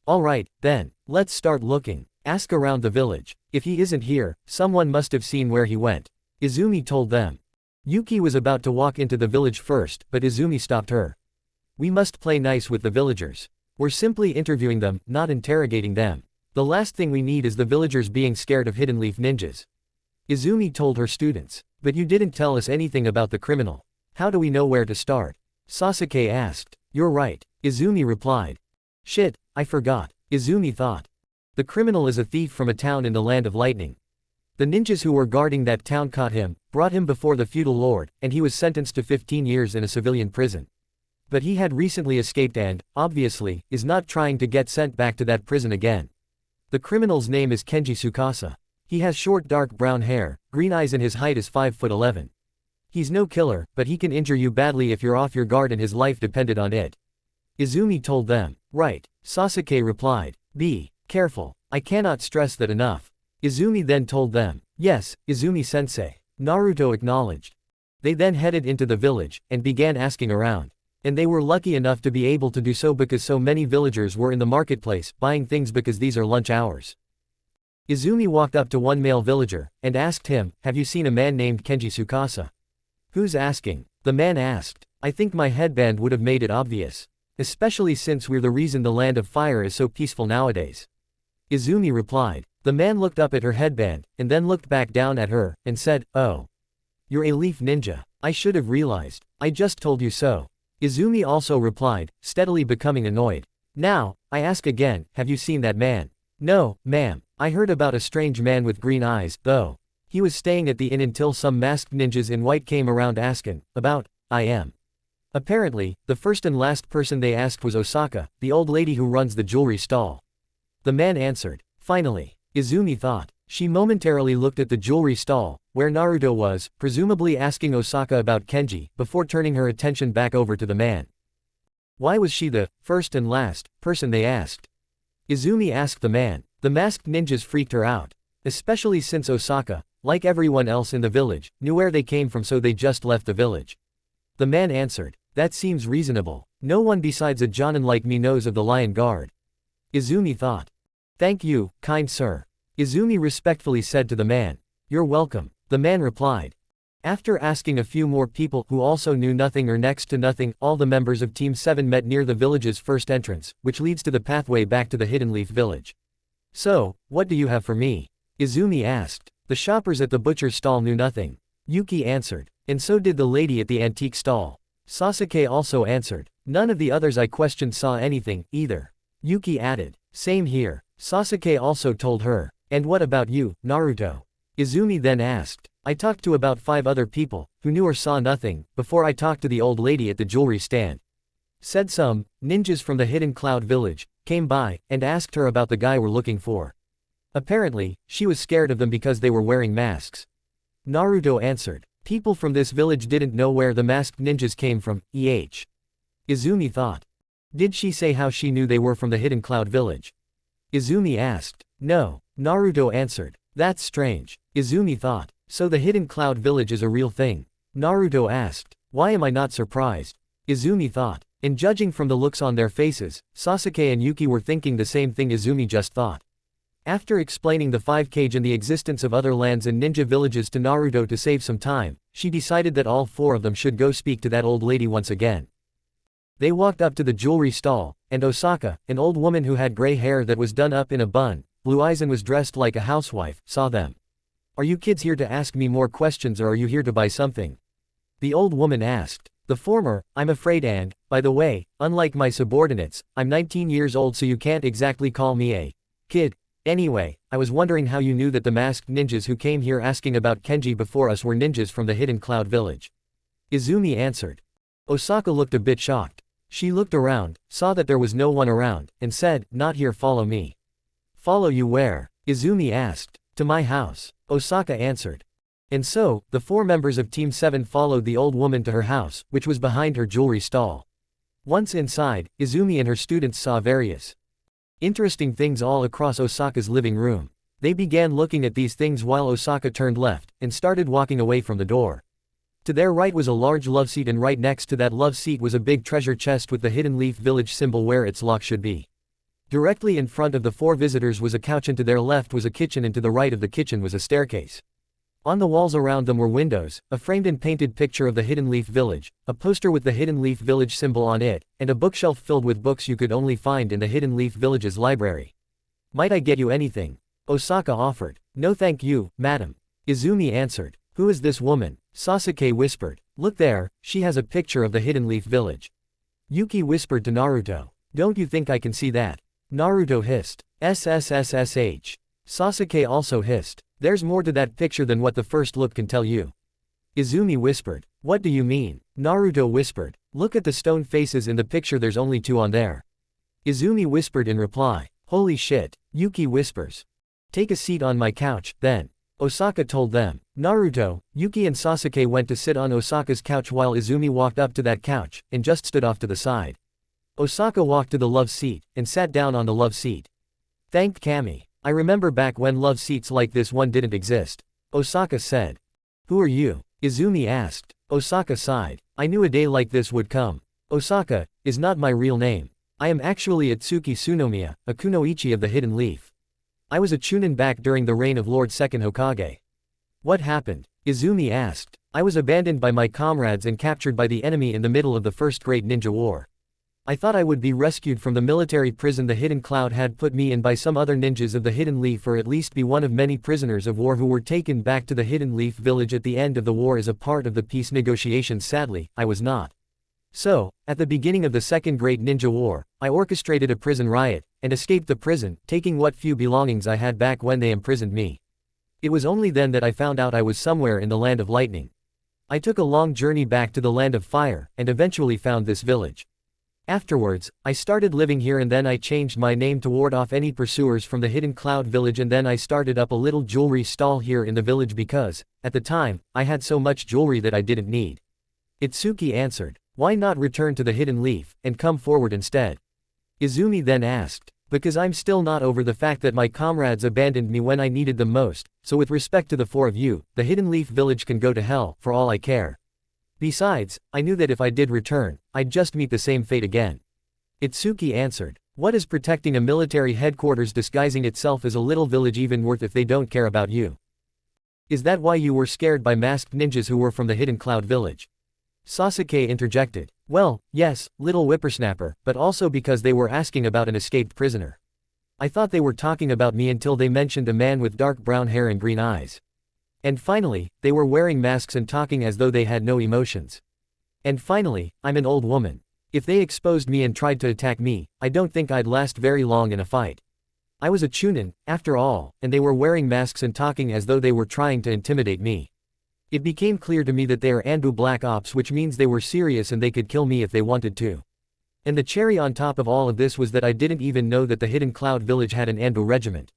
Alright, then, let's start looking. Ask around the village. If he isn't here, someone must have seen where he went. Izumi told them. Yuki was about to walk into the village first, but Izumi stopped her. We must play nice with the villagers. We're simply interviewing them, not interrogating them. The last thing we need is the villagers being scared of Hidden Leaf ninjas. Izumi told her students. But you didn't tell us anything about the criminal. How do we know where to start? Sasuke asked. You're right. Izumi replied. Shit, I forgot. Izumi thought. The criminal is a thief from a town in the Land of Lightning. The ninjas who were guarding that town caught him, brought him before the feudal lord, and he was sentenced to 15 years in a civilian prison. But he had recently escaped and, obviously, is not trying to get sent back to that prison again. The criminal's name is Kenji Tsukasa. He has short dark brown hair, green eyes, and his height is 5'11". He's no killer, but he can injure you badly if you're off your guard, and his life depended on it. Izumi told them. Right. Sasuke replied. Be careful. I cannot stress that enough. Izumi then told them. Yes, Izumi-sensei. Naruto acknowledged. They then headed into the village, and began asking around. And they were lucky enough to be able to do so because so many villagers were in the marketplace, buying things because these are lunch hours. Izumi walked up to one male villager, and asked him, have you seen a man named Kenji Tsukasa? Who's asking? The man asked. I think my headband would have made it obvious. Especially since we're the reason the Land of Fire is so peaceful nowadays. Izumi replied. The man looked up at her headband, and then looked back down at her, and said, oh. You're a leaf ninja. I should have realized. I just told you so. Izumi also replied, steadily becoming annoyed. Now, I ask again, have you seen that man? No, ma'am. I heard about a strange man with green eyes, though. He was staying at the inn until some masked ninjas in white came around asking about I am. Apparently, the first and last person they asked was Osaka, the old lady who runs the jewelry stall. The man answered. Finally, Izumi thought. She momentarily looked at the jewelry stall, where Naruto was, presumably asking Osaka about Kenji, before turning her attention back over to the man. Why was she the first and last person they asked? Izumi asked the man. The masked ninjas freaked her out. Especially since Osaka, like everyone else in the village, knew where they came from, so they just left the village. The man answered. That seems reasonable. No one besides a jonin like me knows of the Lion Guard. Izumi thought. Thank you, kind sir. Izumi respectfully said to the man. You're welcome. The man replied. After asking a few more people who also knew nothing or next to nothing, all the members of Team 7 met near the village's first entrance, which leads to the pathway back to the Hidden Leaf village. So, what do you have for me? Izumi asked. The shoppers at the butcher's stall knew nothing. Yuki answered. And so did the lady at the antique stall. Sasuke also answered. None of the others I questioned saw anything, either. Yuki added. Same here. Sasuke also told her. And what about you, Naruto? Izumi then asked. I talked to about 5 other people, who knew or saw nothing, before I talked to the old lady at the jewelry stand. Said some ninjas from the Hidden Cloud village came by, and asked her about the guy we're looking for. Apparently, she was scared of them because they were wearing masks. Naruto answered. People from this village didn't know where the masked ninjas came from, Izumi thought. Did she say how she knew they were from the Hidden Cloud village? Izumi asked. No. Naruto answered. That's strange. Izumi thought. So the Hidden Cloud village is a real thing? Naruto asked. Why am I not surprised? Izumi thought. And judging from the looks on their faces, Sasuke and Yuki were thinking the same thing Izumi just thought. After explaining the 5 Cage and the existence of other lands and ninja villages to Naruto to save some time, she decided that all 4 of them should go speak to that old lady once again. They walked up to the jewelry stall, and Osaka, an old woman who had gray hair that was done up in a bun, blue eyes and was dressed like a housewife, saw them. Are you kids here to ask me more questions or are you here to buy something? The old woman asked. The former, I'm afraid, and, by the way, unlike my subordinates, I'm 19 years old so you can't exactly call me a kid. Anyway, I was wondering how you knew that the masked ninjas who came here asking about Kenji before us were ninjas from the Hidden Cloud Village. Izumi answered. Osaka looked a bit shocked. She looked around, saw that there was no one around, and said, not here, follow me. Follow you where? Izumi asked. To my house, Osaka answered. And so, the 4 members of Team 7 followed the old woman to her house, which was behind her jewelry stall. Once inside, Izumi and her students saw various interesting things all across Osaka's living room. They began looking at these things while Osaka turned left, and started walking away from the door. To their right was a large love seat and right next to that love seat was a big treasure chest with the Hidden Leaf Village symbol where its lock should be. Directly in front of the 4 visitors was a couch and to their left was a kitchen and to the right of the kitchen was a staircase. On the walls around them were windows, a framed and painted picture of the Hidden Leaf Village, a poster with the Hidden Leaf Village symbol on it, and a bookshelf filled with books you could only find in the Hidden Leaf Village's library. Might I get you anything? Osaka offered. No thank you, madam. Izumi answered. Who is this woman? Sasuke whispered. Look there, she has a picture of the Hidden Leaf Village. Yuki whispered to Naruto. Don't you think I can see that? Naruto hissed. SSSSH. Sasuke also hissed. There's more to that picture than what the first look can tell you. Izumi whispered. What do you mean? Naruto whispered. Look at the stone faces in the picture, there's only 2 on there. Izumi whispered in reply. Holy shit. Yuki whispers. Take a seat on my couch, then. Osaka told them. Naruto, Yuki and Sasuke went to sit on Osaka's couch while Izumi walked up to that couch, and just stood off to the side. Osaka walked to the love seat, and sat down on the love seat. Thanked Kami. I remember back when love seats like this one didn't exist. Osaka said. Who are you? Izumi asked. Osaka sighed. I knew a day like this would come. Osaka is not my real name. I am actually Itsuki Tsunomiya, a kunoichi of the Hidden Leaf. I was a chunin back during the reign of Lord Second Hokage. What happened? Izumi asked. I was abandoned by my comrades and captured by the enemy in the middle of the First Great Ninja War. I thought I would be rescued from the military prison the Hidden Cloud had put me in by some other ninjas of the Hidden Leaf or at least be one of many prisoners of war who were taken back to the Hidden Leaf Village at the end of the war as a part of the peace negotiations. Sadly, I was not. So, at the beginning of the Second Great Ninja War, I orchestrated a prison riot, and escaped the prison, taking what few belongings I had back when they imprisoned me. It was only then that I found out I was somewhere in the Land of Lightning. I took a long journey back to the Land of Fire, and eventually found this village. Afterwards, I started living here and then I changed my name to ward off any pursuers from the Hidden Cloud Village and then I started up a little jewelry stall here in the village because, at the time, I had so much jewelry that I didn't need. Itsuki answered. Why not return to the Hidden Leaf, and come forward instead? Izumi then asked. Because I'm still not over the fact that my comrades abandoned me when I needed them most, so with respect to the 4 of you, the Hidden Leaf Village can go to hell, for all I care. Besides, I knew that if I did return, I'd just meet the same fate again. Itsuki answered. What is protecting a military headquarters disguising itself as a little village even worth if they don't care about you? Is that why you were scared by masked ninjas who were from the Hidden Cloud Village? Sasuke interjected. Well, yes, little whippersnapper, but also because they were asking about an escaped prisoner. I thought they were talking about me until they mentioned a man with dark brown hair and green eyes. And finally, they were wearing masks and talking as though they had no emotions. And finally, I'm an old woman. If they exposed me and tried to attack me, I don't think I'd last very long in a fight. I was a chunin, after all, and they were wearing masks and talking as though they were trying to intimidate me. It became clear to me that they are Anbu Black Ops, which means they were serious and they could kill me if they wanted to. And the cherry on top of all of this was that I didn't even know that the Hidden Cloud Village had an Anbu regiment.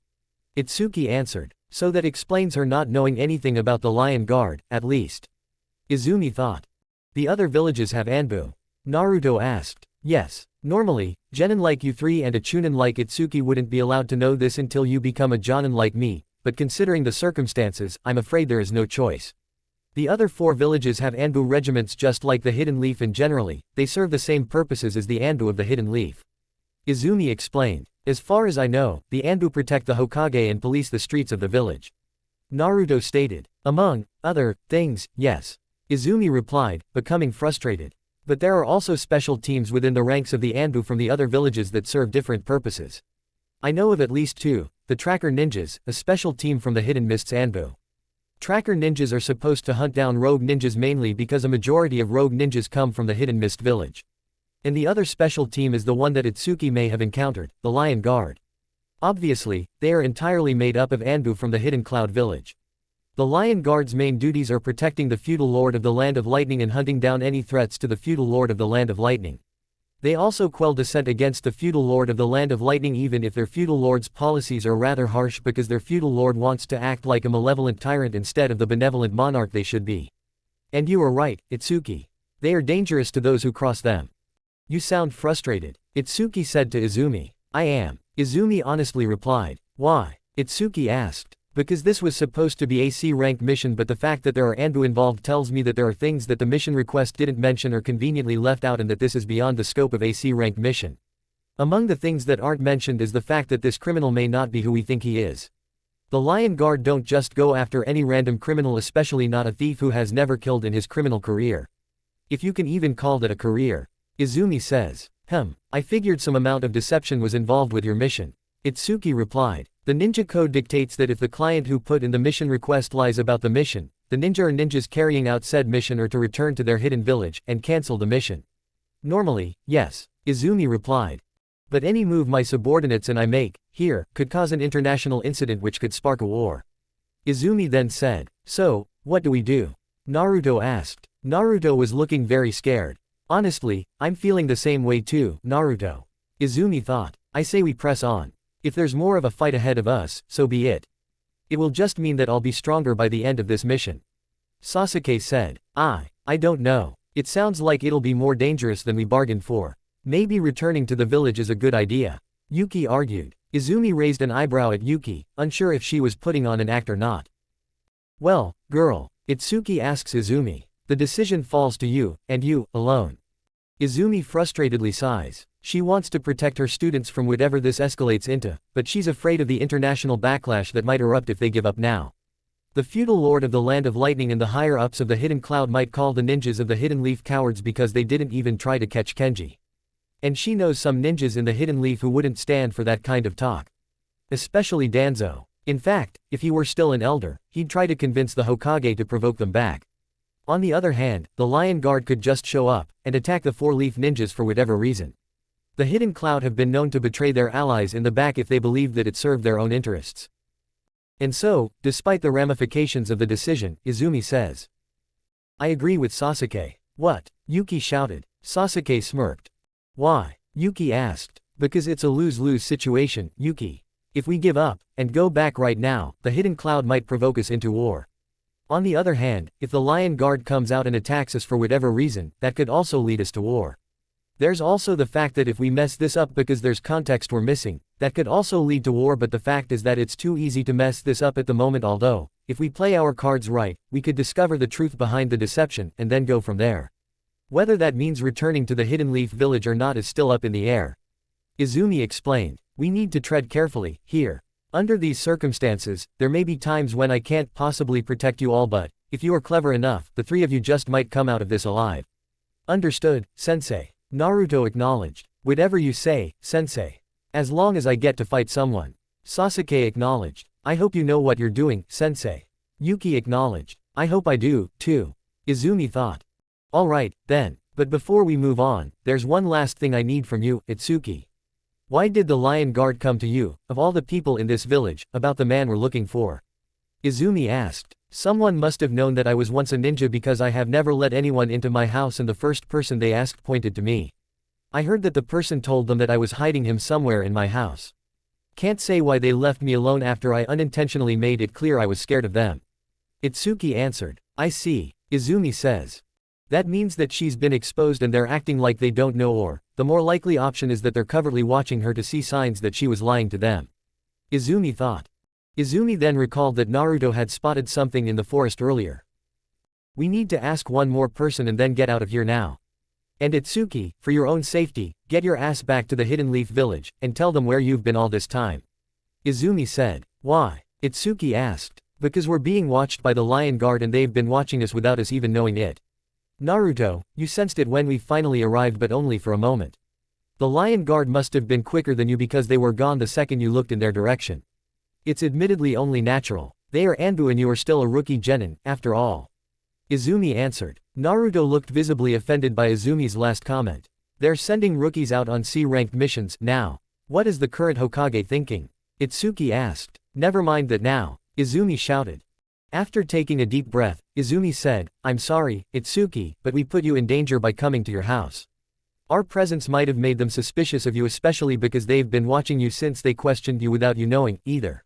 Itsuki answered. So that explains her not knowing anything about the Lion Guard, at least. Izumi thought. The other villages have Anbu. Naruto asked. Yes. Normally, genin like you 3 and a chunin like Itsuki wouldn't be allowed to know this until you become a jonin like me, but considering the circumstances, I'm afraid there is no choice. The other 4 villages have Anbu regiments just like the Hidden Leaf, and generally, they serve the same purposes as the Anbu of the Hidden Leaf. Izumi explained. As far as I know, the Anbu protect the Hokage and police the streets of the village. Naruto stated. Among other things, yes. Izumi replied, becoming frustrated. But there are also special teams within the ranks of the Anbu from the other villages that serve different purposes. I know of at least 2, the Tracker Ninjas, a special team from the Hidden Mists Anbu. Tracker Ninjas are supposed to hunt down rogue ninjas mainly because a majority of rogue ninjas come from the Hidden Mist village. And the other special team is the one that Itsuki may have encountered, the Lion Guard. Obviously, they are entirely made up of Anbu from the Hidden Cloud village. The Lion Guard's main duties are protecting the feudal lord of the Land of Lightning and hunting down any threats to the feudal lord of the Land of Lightning. They also quell dissent against the feudal lord of the Land of Lightning even if their feudal lord's policies are rather harsh because their feudal lord wants to act like a malevolent tyrant instead of the benevolent monarch they should be. And you are right, Itsuki. They are dangerous to those who cross them. You sound frustrated, Itsuki said to Izumi. I am. Izumi honestly replied. Why? Itsuki asked. Because this was supposed to be a C-rank mission, but the fact that there are Anbu involved tells me that there are things that the mission request didn't mention or conveniently left out and that this is beyond the scope of a C-rank mission. Among the things that aren't mentioned is the fact that this criminal may not be who we think he is. The Lion Guard don't just go after any random criminal, especially not a thief who has never killed in his criminal career. If you can even call that a career. Izumi says. I figured some amount of deception was involved with your mission. Itsuki replied. The ninja code dictates that if the client who put in the mission request lies about the mission, the ninja or ninjas carrying out said mission are to return to their hidden village and cancel the mission. Normally, yes, Izumi replied. But any move my subordinates and I make, here, could cause an international incident which could spark a war. Izumi then said. So, what do we do? Naruto asked. Naruto was looking very scared. Honestly, I'm feeling the same way too, Naruto. Izumi thought. I say we press on. If there's more of a fight ahead of us, so be it. It will just mean that I'll be stronger by the end of this mission. Sasuke said. I don't know. It sounds like it'll be more dangerous than we bargained for. Maybe returning to the village is a good idea. Yuki argued. Izumi raised an eyebrow at Yuki, unsure if she was putting on an act or not. Well, girl, Itsuki asks Izumi. The decision falls to you, and you, alone. Izumi frustratedly sighs. She wants to protect her students from whatever this escalates into, but she's afraid of the international backlash that might erupt if they give up now. The feudal lord of the Land of Lightning and the higher-ups of the Hidden Cloud might call the ninjas of the Hidden Leaf cowards because they didn't even try to catch Kenji. And she knows some ninjas in the Hidden Leaf who wouldn't stand for that kind of talk. Especially Danzo. In fact, if he were still an elder, he'd try to convince the Hokage to provoke them back. On the other hand, the Lion Guard could just show up and attack the Four-Leaf Ninjas for whatever reason. The Hidden Cloud have been known to betray their allies in the back if they believed that it served their own interests. And so, despite the ramifications of the decision, Izumi says. I agree with Sasuke. What? Yuki shouted. Sasuke smirked. Why? Yuki asked. Because it's a lose-lose situation, Yuki. If we give up and go back right now, the Hidden Cloud might provoke us into war. On the other hand, if the Lion Guard comes out and attacks us for whatever reason, that could also lead us to war. There's also the fact that if we mess this up because there's context we're missing, that could also lead to war, but the fact is that it's too easy to mess this up at the moment. Although, if we play our cards right, we could discover the truth behind the deception and then go from there. Whether that means returning to the Hidden Leaf village or not is still up in the air. Izumi explained. We need to tread carefully, here. Under these circumstances, there may be times when I can't possibly protect you all, but, if you are clever enough, the 3 of you just might come out of this alive. Understood, sensei. Naruto acknowledged. Whatever you say, sensei. As long as I get to fight someone. Sasuke acknowledged. I hope you know what you're doing, sensei. Yuki acknowledged. I hope I do, too. Izumi thought. Alright, then, but before we move on, there's one last thing I need from you, Itsuki. Why did the Lion Guard come to you, of all the people in this village, about the man we're looking for? Izumi asked. Someone must have known that I was once a ninja because I have never let anyone into my house and the first person they asked pointed to me. I heard that the person told them that I was hiding him somewhere in my house. Can't say why they left me alone after I unintentionally made it clear I was scared of them. Itsuki answered. I see, Izumi says. That means that she's been exposed and they're acting like they don't know, or, the more likely option is that they're covertly watching her to see signs that she was lying to them. Izumi thought. Izumi then recalled that Naruto had spotted something in the forest earlier. We need to ask one more person and then get out of here now. And Itsuki, for your own safety, get your ass back to the Hidden Leaf Village, and tell them where you've been all this time. Izumi said. Why? Itsuki asked. Because we're being watched by the Lion Guard and they've been watching us without us even knowing it. Naruto, you sensed it when we finally arrived but only for a moment. The Lion Guard must have been quicker than you because they were gone the second you looked in their direction. It's admittedly only natural. They are Anbu and you are still a rookie genin, after all. Izumi answered. Naruto looked visibly offended by Izumi's last comment. They're sending rookies out on C-ranked missions now. What is the current Hokage thinking? Itsuki asked. Never mind that now, Izumi shouted. After taking a deep breath, Izumi said, I'm sorry, Itsuki, but we put you in danger by coming to your house. Our presence might have made them suspicious of you, especially because they've been watching you since they questioned you without you knowing, either.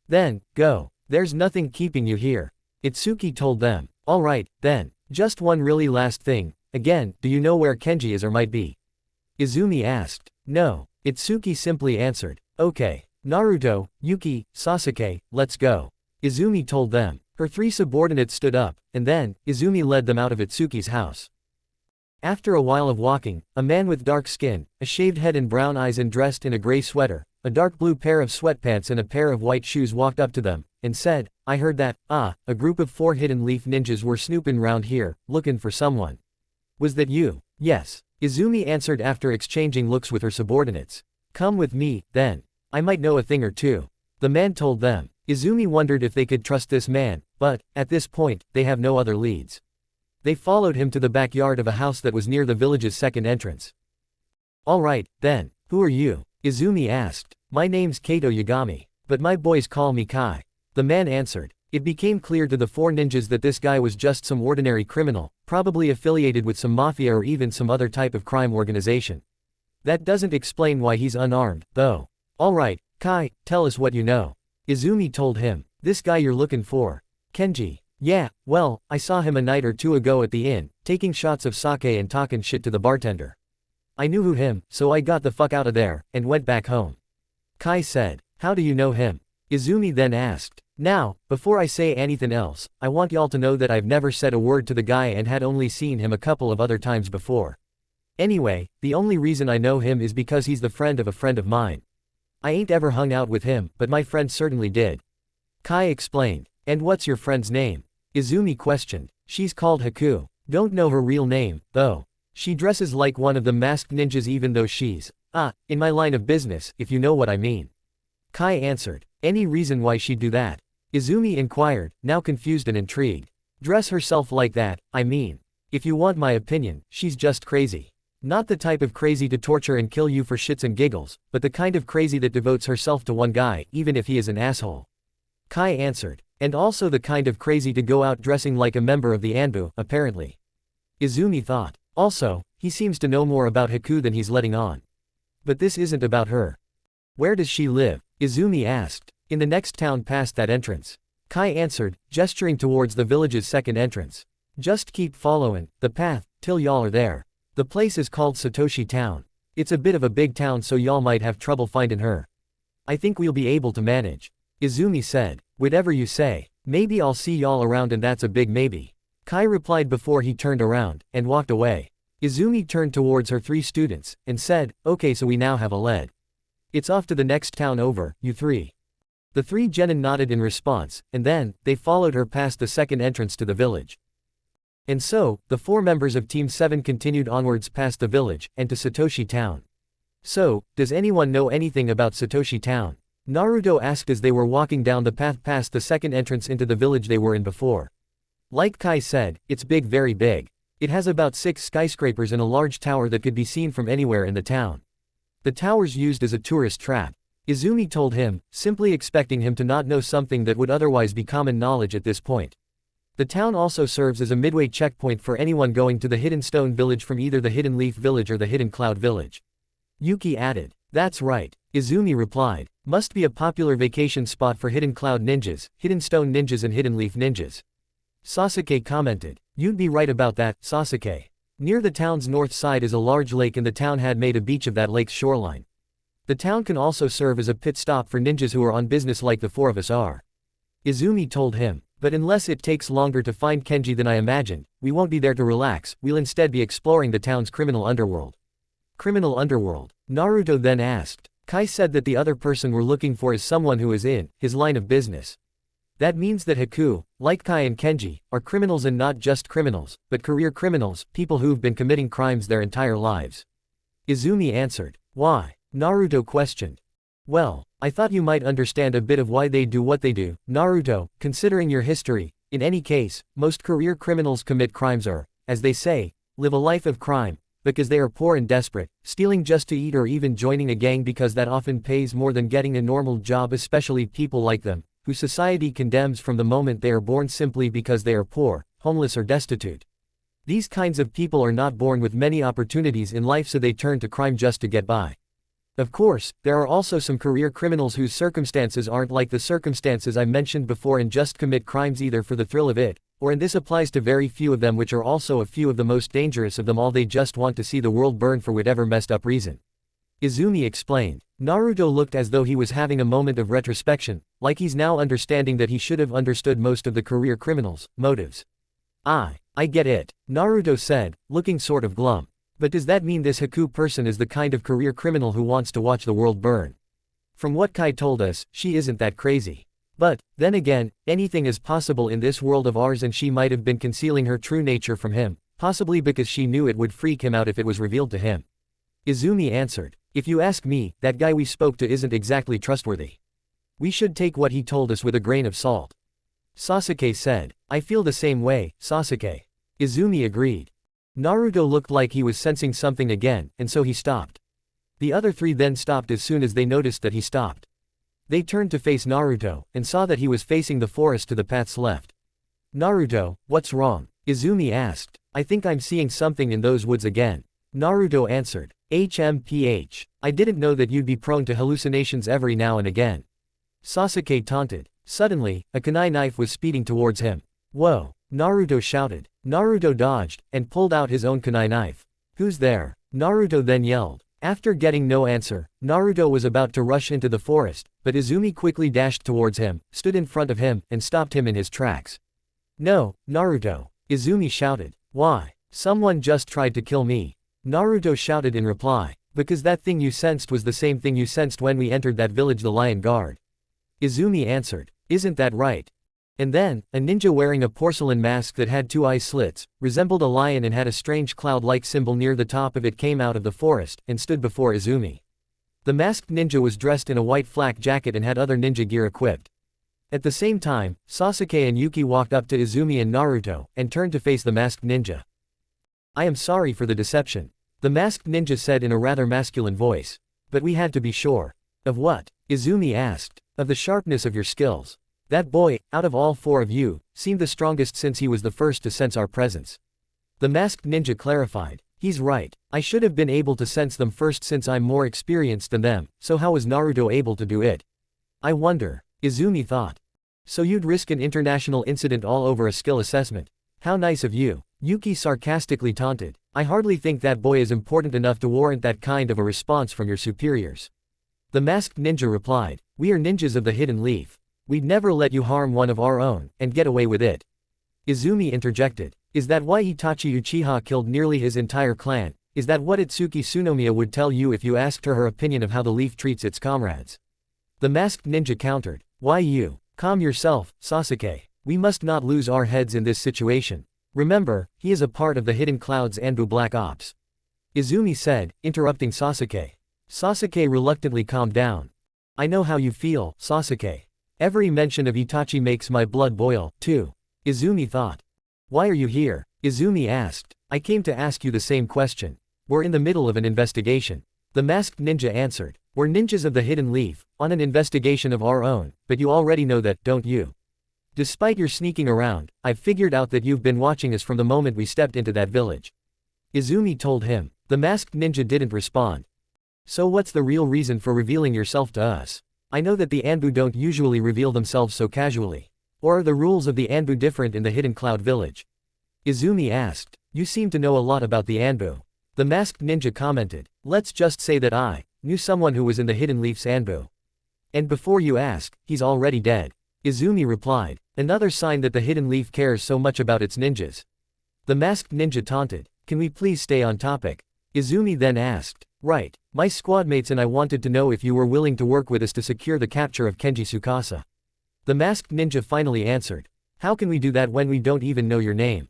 Then, go. There's nothing keeping you here. Itsuki told them. Alright, then. Just one really last thing. Again, do you know where Kenji is or might be? Izumi asked. No. Itsuki simply answered. Okay. Naruto, Yuki, Sasuke, let's go. Izumi told them. Her three subordinates stood up, and then, Izumi led them out of Itsuki's house. After a while of walking, a man with dark skin, a shaved head and brown eyes and dressed in a gray sweater, a dark blue pair of sweatpants and a pair of white shoes walked up to them, and said, I heard that, a group of 4 hidden leaf ninjas were snooping round here, looking for someone. Was that you? Yes. Izumi answered after exchanging looks with her subordinates. Come with me, then. I might know a thing or two. The man told them. Izumi wondered if they could trust this man, but, at this point, they have no other leads. They followed him to the backyard of a house that was near the village's second entrance. Alright, then, who are you? Izumi asked. My name's Kato Yagami, but my boys call me Kai. The man answered. It became clear to the 4 ninjas that this guy was just some ordinary criminal, probably affiliated with some mafia or even some other type of crime organization. That doesn't explain why he's unarmed, though. Alright, Kai, tell us what you know. Izumi told him. This guy you're looking for. Kenji. Yeah, well, I saw him a night or two ago at the inn, taking shots of sake and talking shit to the bartender. I knew who him, so I got the fuck out of there, and went back home. Kai said. How do you know him? Izumi then asked. Now, before I say anything else, I want y'all to know that I've never said a word to the guy and had only seen him a couple of other times before. Anyway, the only reason I know him is because he's the friend of a friend of mine. I ain't ever hung out with him, but my friend certainly did. Kai explained. And what's your friend's name? Izumi questioned. She's called Haku. Don't know her real name, though. She dresses like one of the masked ninjas even though she's, in my line of business, if you know what I mean. Kai answered. Any reason why she'd do that? Izumi inquired, now confused and intrigued. Dress herself like that, I mean. If you want my opinion, she's just crazy. Not the type of crazy to torture and kill you for shits and giggles, but the kind of crazy that devotes herself to one guy, even if he is an asshole. Kai answered. And also the kind of crazy to go out dressing like a member of the Anbu, apparently. Izumi thought. Also, he seems to know more about Haku than he's letting on. But this isn't about her. Where does she live? Izumi asked. In the next town past that entrance. Kai answered, gesturing towards the village's second entrance. Just keep following the path, till y'all are there. The place is called Satoshi Town. It's a bit of a big town so y'all might have trouble finding her. I think we'll be able to manage. Izumi said. Whatever you say. Maybe I'll see y'all around, and that's a big maybe. Kai replied before he turned around, and walked away. Izumi turned towards her 3 students, and said, okay, so we now have a lead. It's off to the next town over, you 3. The 3 genin nodded in response, and then, they followed her past the second entrance to the village. And so, the 4 members of Team 7 continued onwards past the village, and to Satoshi Town. So, does anyone know anything about Satoshi Town? Naruto asked as they were walking down the path past the second entrance into the village they were in before. Like Kai said, it's big, very big. It has about 6 skyscrapers and a large tower that could be seen from anywhere in the town. The tower's used as a tourist trap. Izumi told him, simply expecting him to not know something that would otherwise be common knowledge at this point. The town also serves as a midway checkpoint for anyone going to the Hidden Stone Village from either the Hidden Leaf Village or the Hidden Cloud Village. Yuki added. That's right. Izumi replied. Must be a popular vacation spot for Hidden Cloud ninjas, Hidden Stone ninjas and Hidden Leaf ninjas. Sasuke commented. You'd be right about that, Sasuke. Near the town's north side is a large lake and the town had made a beach of that lake's shoreline. The town can also serve as a pit stop for ninjas who are on business like the 4 of us are. Izumi told him. But unless it takes longer to find Kenji than I imagined, we won't be there to relax, we'll instead be exploring the town's criminal underworld. Criminal underworld? Naruto then asked. Kai said that the other person we're looking for is someone who is in his line of business. That means that Haku, like Kai and Kenji, are criminals, and not just criminals, but career criminals, people who've been committing crimes their entire lives. Izumi answered. Why? Naruto questioned. Well, I thought you might understand a bit of why they do what they do, Naruto, considering your history. In any case, most career criminals commit crimes or, as they say, live a life of crime, because they are poor and desperate, stealing just to eat or even joining a gang because that often pays more than getting a normal job, especially people like them, who society condemns from the moment they are born simply because they are poor, homeless or destitute. These kinds of people are not born with many opportunities in life, so they turn to crime just to get by. Of course, there are also some career criminals whose circumstances aren't like the circumstances I mentioned before and just commit crimes either for the thrill of it, or, and this applies to very few of them, which are also a few of the most dangerous of them all, they just want to see the world burn for whatever messed up reason. Izumi explained. Naruto looked as though he was having a moment of retrospection, like he's now understanding that he should have understood most of the career criminals' motives. I get it, Naruto said, looking sort of glum. But does that mean this Haku person is the kind of career criminal who wants to watch the world burn? From what Kai told us, she isn't that crazy. But, then again, anything is possible in this world of ours, and she might have been concealing her true nature from him, possibly because she knew it would freak him out if it was revealed to him. Izumi answered. If you ask me, that guy we spoke to isn't exactly trustworthy. We should take what he told us with a grain of salt. Sasuke said. I feel the same way, Sasuke. Izumi agreed. Naruto looked like he was sensing something again, and so he stopped. The other three then stopped as soon as they noticed that he stopped. They turned to face Naruto, and saw that he was facing the forest to the path's left. Naruto, what's wrong? Izumi asked. I think I'm seeing something in those woods again. Naruto answered. HMPH. I didn't know that you'd be prone to hallucinations every now and again. Sasuke taunted. Suddenly, a kunai knife was speeding towards him. Whoa! Naruto shouted. Naruto dodged, and pulled out his own kunai knife. Who's there? Naruto then yelled. After getting no answer, Naruto was about to rush into the forest, but Izumi quickly dashed towards him, stood in front of him, and stopped him in his tracks. No, Naruto! Izumi shouted. Why? Someone just tried to kill me. Naruto shouted in reply. Because that thing you sensed was the same thing you sensed when we entered that village, the Lion Guard. Izumi answered. Isn't that right? And then, a ninja wearing a porcelain mask that had two eye slits, resembled a lion and had a strange cloud-like symbol near the top of it, came out of the forest, and stood before Izumi. The masked ninja was dressed in a white flak jacket and had other ninja gear equipped. At the same time, Sasuke and Yuki walked up to Izumi and Naruto, and turned to face the masked ninja. I am sorry for the deception. The masked ninja said in a rather masculine voice. But we had to be sure. Of what? Izumi asked. Of the sharpness of your skills. That boy, out of all four of you, seemed the strongest since he was the first to sense our presence. The masked ninja clarified. He's right. I should have been able to sense them first since I'm more experienced than them, so how was Naruto able to do it? I wonder. Izumi thought. So you'd risk an international incident all over a skill assessment. How nice of you. Yuki sarcastically taunted. I hardly think that boy is important enough to warrant that kind of a response from your superiors. The masked ninja replied. We are ninjas of the Hidden Leaf. We'd never let you harm one of our own, and get away with it. Izumi interjected. Is that why Itachi Uchiha killed nearly his entire clan? Is that what Itsuki Tsunomiya would tell you if you asked her opinion of how the leaf treats its comrades? The masked ninja countered. Why you? Calm yourself, Sasuke. We must not lose our heads in this situation. Remember, he is a part of the Hidden Cloud's Anbu Black Ops. Izumi said, interrupting Sasuke. Sasuke reluctantly calmed down. I know how you feel, Sasuke. Every mention of Itachi makes my blood boil, too. Izumi thought. Why are you here? Izumi asked. I came to ask you the same question. We're in the middle of an investigation. The masked ninja answered. We're ninjas of the Hidden Leaf, on an investigation of our own, but you already know that, don't you? Despite your sneaking around, I've figured out that you've been watching us from the moment we stepped into that village. Izumi told him. The masked ninja didn't respond. So what's the real reason for revealing yourself to us? I know that the Anbu don't usually reveal themselves so casually. Or are the rules of the Anbu different in the Hidden Cloud Village? Izumi asked. You seem to know a lot about the Anbu. The masked ninja commented. Let's just say that I knew someone who was in the Hidden Leaf's Anbu. And before you ask, he's already dead. Izumi replied. Another sign that the Hidden Leaf cares so much about its ninjas. The masked ninja taunted. Can we please stay on topic? Izumi then asked. Right. My squadmates and I wanted to know if you were willing to work with us to secure the capture of Kenji Tsukasa. The masked ninja finally answered. How can we do that when we don't even know your name?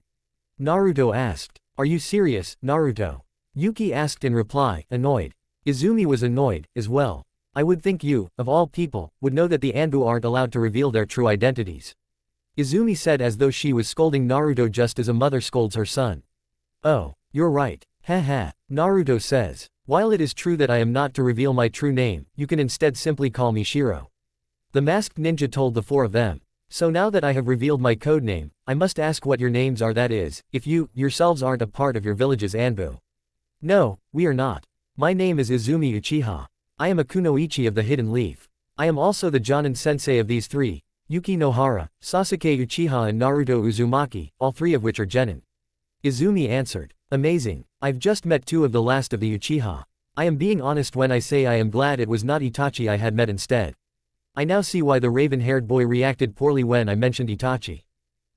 Naruto asked. Are you serious, Naruto? Yuki asked in reply, annoyed. Izumi was annoyed, as well. I would think you, of all people, would know that the Anbu aren't allowed to reveal their true identities. Izumi said as though she was scolding Naruto just as a mother scolds her son. Oh, you're right. Haha, Naruto says. While it is true that I am not to reveal my true name, you can instead simply call me Shiro. The masked ninja told the four of them. So now that I have revealed my codename, I must ask what your names are, that is, if you, yourselves aren't a part of your village's Anbu. No, we are not. My name is Izumi Uchiha. I am a kunoichi of the Hidden Leaf. I am also the Jonin sensei of these three, Yuki Nohara, Sasuke Uchiha and Naruto Uzumaki, all three of which are genin. Izumi answered. Amazing. I've just met two of the last of the Uchiha. I am being honest when I say I am glad it was not Itachi I had met instead. I now see why the raven-haired boy reacted poorly when I mentioned Itachi.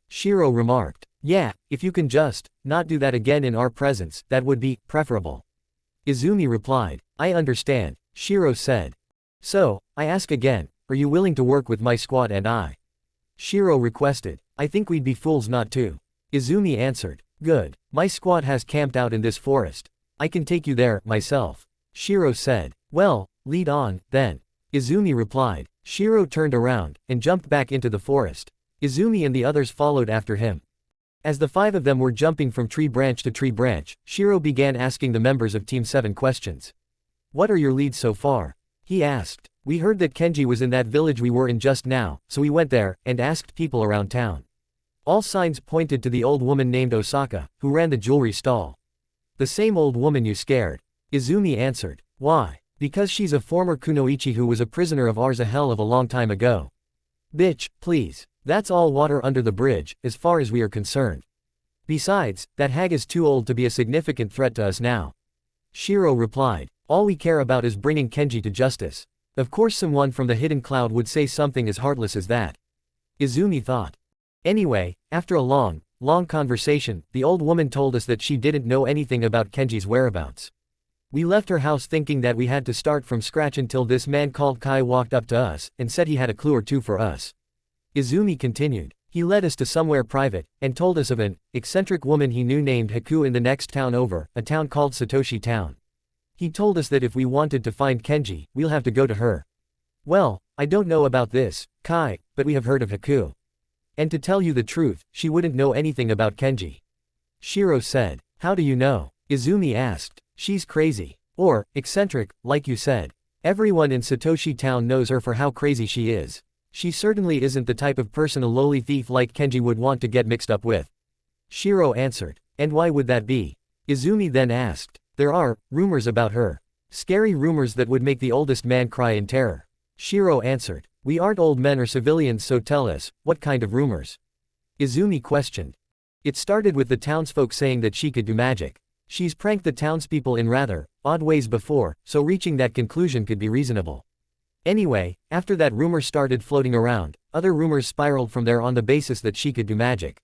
Shiro remarked. Yeah, if you can just not do that again in our presence, that would be preferable. Izumi replied. I understand, Shiro said. So, I ask again, are you willing to work with my squad and I? Shiro requested. I think we'd be fools not to. Izumi answered. Good. My squad has camped out in this forest. I can take you there, myself. Shiro said. Well, lead on, then. Izumi replied. Shiro turned around, and jumped back into the forest. Izumi and the others followed after him. As the five of them were jumping from tree branch to tree branch, Shiro began asking the members of Team 7 questions. What are your leads so far? He asked. We heard that Kenji was in that village we were in just now, so we went there, and asked people around town. All signs pointed to the old woman named Osaka, who ran the jewelry stall. The same old woman you scared. Izumi answered. Why? Because she's a former kunoichi who was a prisoner of ours a hell of a long time ago. Bitch, please. That's all water under the bridge, as far as we are concerned. Besides, that hag is too old to be a significant threat to us now. Shiro replied. All we care about is bringing Kenji to justice. Of course someone from the hidden cloud would say something as heartless as that. Izumi thought. Anyway, after a long conversation, the old woman told us that she didn't know anything about Kenji's whereabouts. We left her house thinking that we had to start from scratch until this man called Kai walked up to us, and said he had a clue or two for us. Izumi continued. He led us to somewhere private, and told us of an eccentric woman he knew named Haku in the next town over, a town called Satoshi Town. He told us that if we wanted to find Kenji, we'll have to go to her. Well, I don't know about this, Kai, but we have heard of Haku. And to tell you the truth, she wouldn't know anything about Kenji. Shiro said. How do you know? Izumi asked. She's crazy. Or, eccentric, like you said. Everyone in Satoshi Town knows her for how crazy she is. She certainly isn't the type of person a lowly thief like Kenji would want to get mixed up with. Shiro answered. And why would that be? Izumi then asked. There are rumors about her. Scary rumors that would make the oldest man cry in terror. Shiro answered. We aren't old men or civilians, so tell us, what kind of rumors? Izumi questioned. It started with the townsfolk saying that she could do magic. She's pranked the townspeople in rather odd ways before, so reaching that conclusion could be reasonable. Anyway, after that rumor started floating around, other rumors spiraled from there on the basis that she could do magic.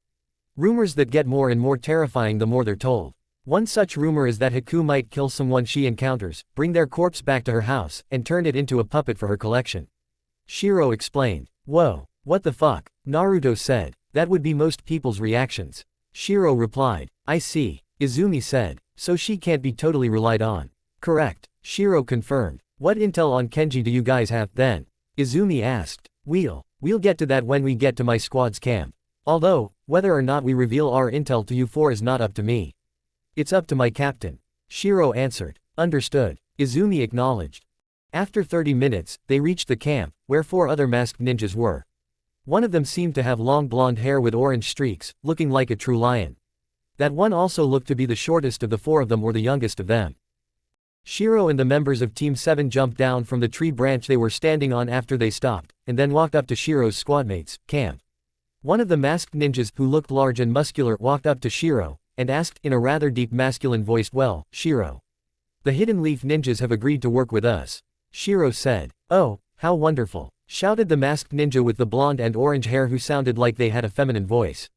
Rumors that get more and more terrifying the more they're told. One such rumor is that Haku might kill someone she encounters, bring their corpse back to her house, and turn it into a puppet for her collection. Shiro explained. Whoa, what the fuck? Naruto said. That would be most people's reactions. Shiro replied. I see. Izumi said. So she can't be totally relied on. Correct. Shiro confirmed. What intel on Kenji do you guys have, then? Izumi asked. We'll get to that when we get to my squad's camp. Although, whether or not we reveal our intel to you four is not up to me. It's up to my captain. Shiro answered. Understood. Izumi acknowledged. After 30 minutes, they reached the camp, where 4 other masked ninjas were. One of them seemed to have long blonde hair with orange streaks, looking like a true lion. That one also looked to be the shortest of the 4 of them or the youngest of them. Shiro and the members of Team 7 jumped down from the tree branch they were standing on after they stopped, and then walked up to Shiro's squadmates' camp. One of the masked ninjas, who looked large and muscular, walked up to Shiro, and asked in a rather deep masculine voice, well, Shiro. The Hidden Leaf ninjas have agreed to work with us. Shiro said. Oh, how wonderful. shouted the masked ninja with the blonde and orange hair who sounded like they had a feminine voice.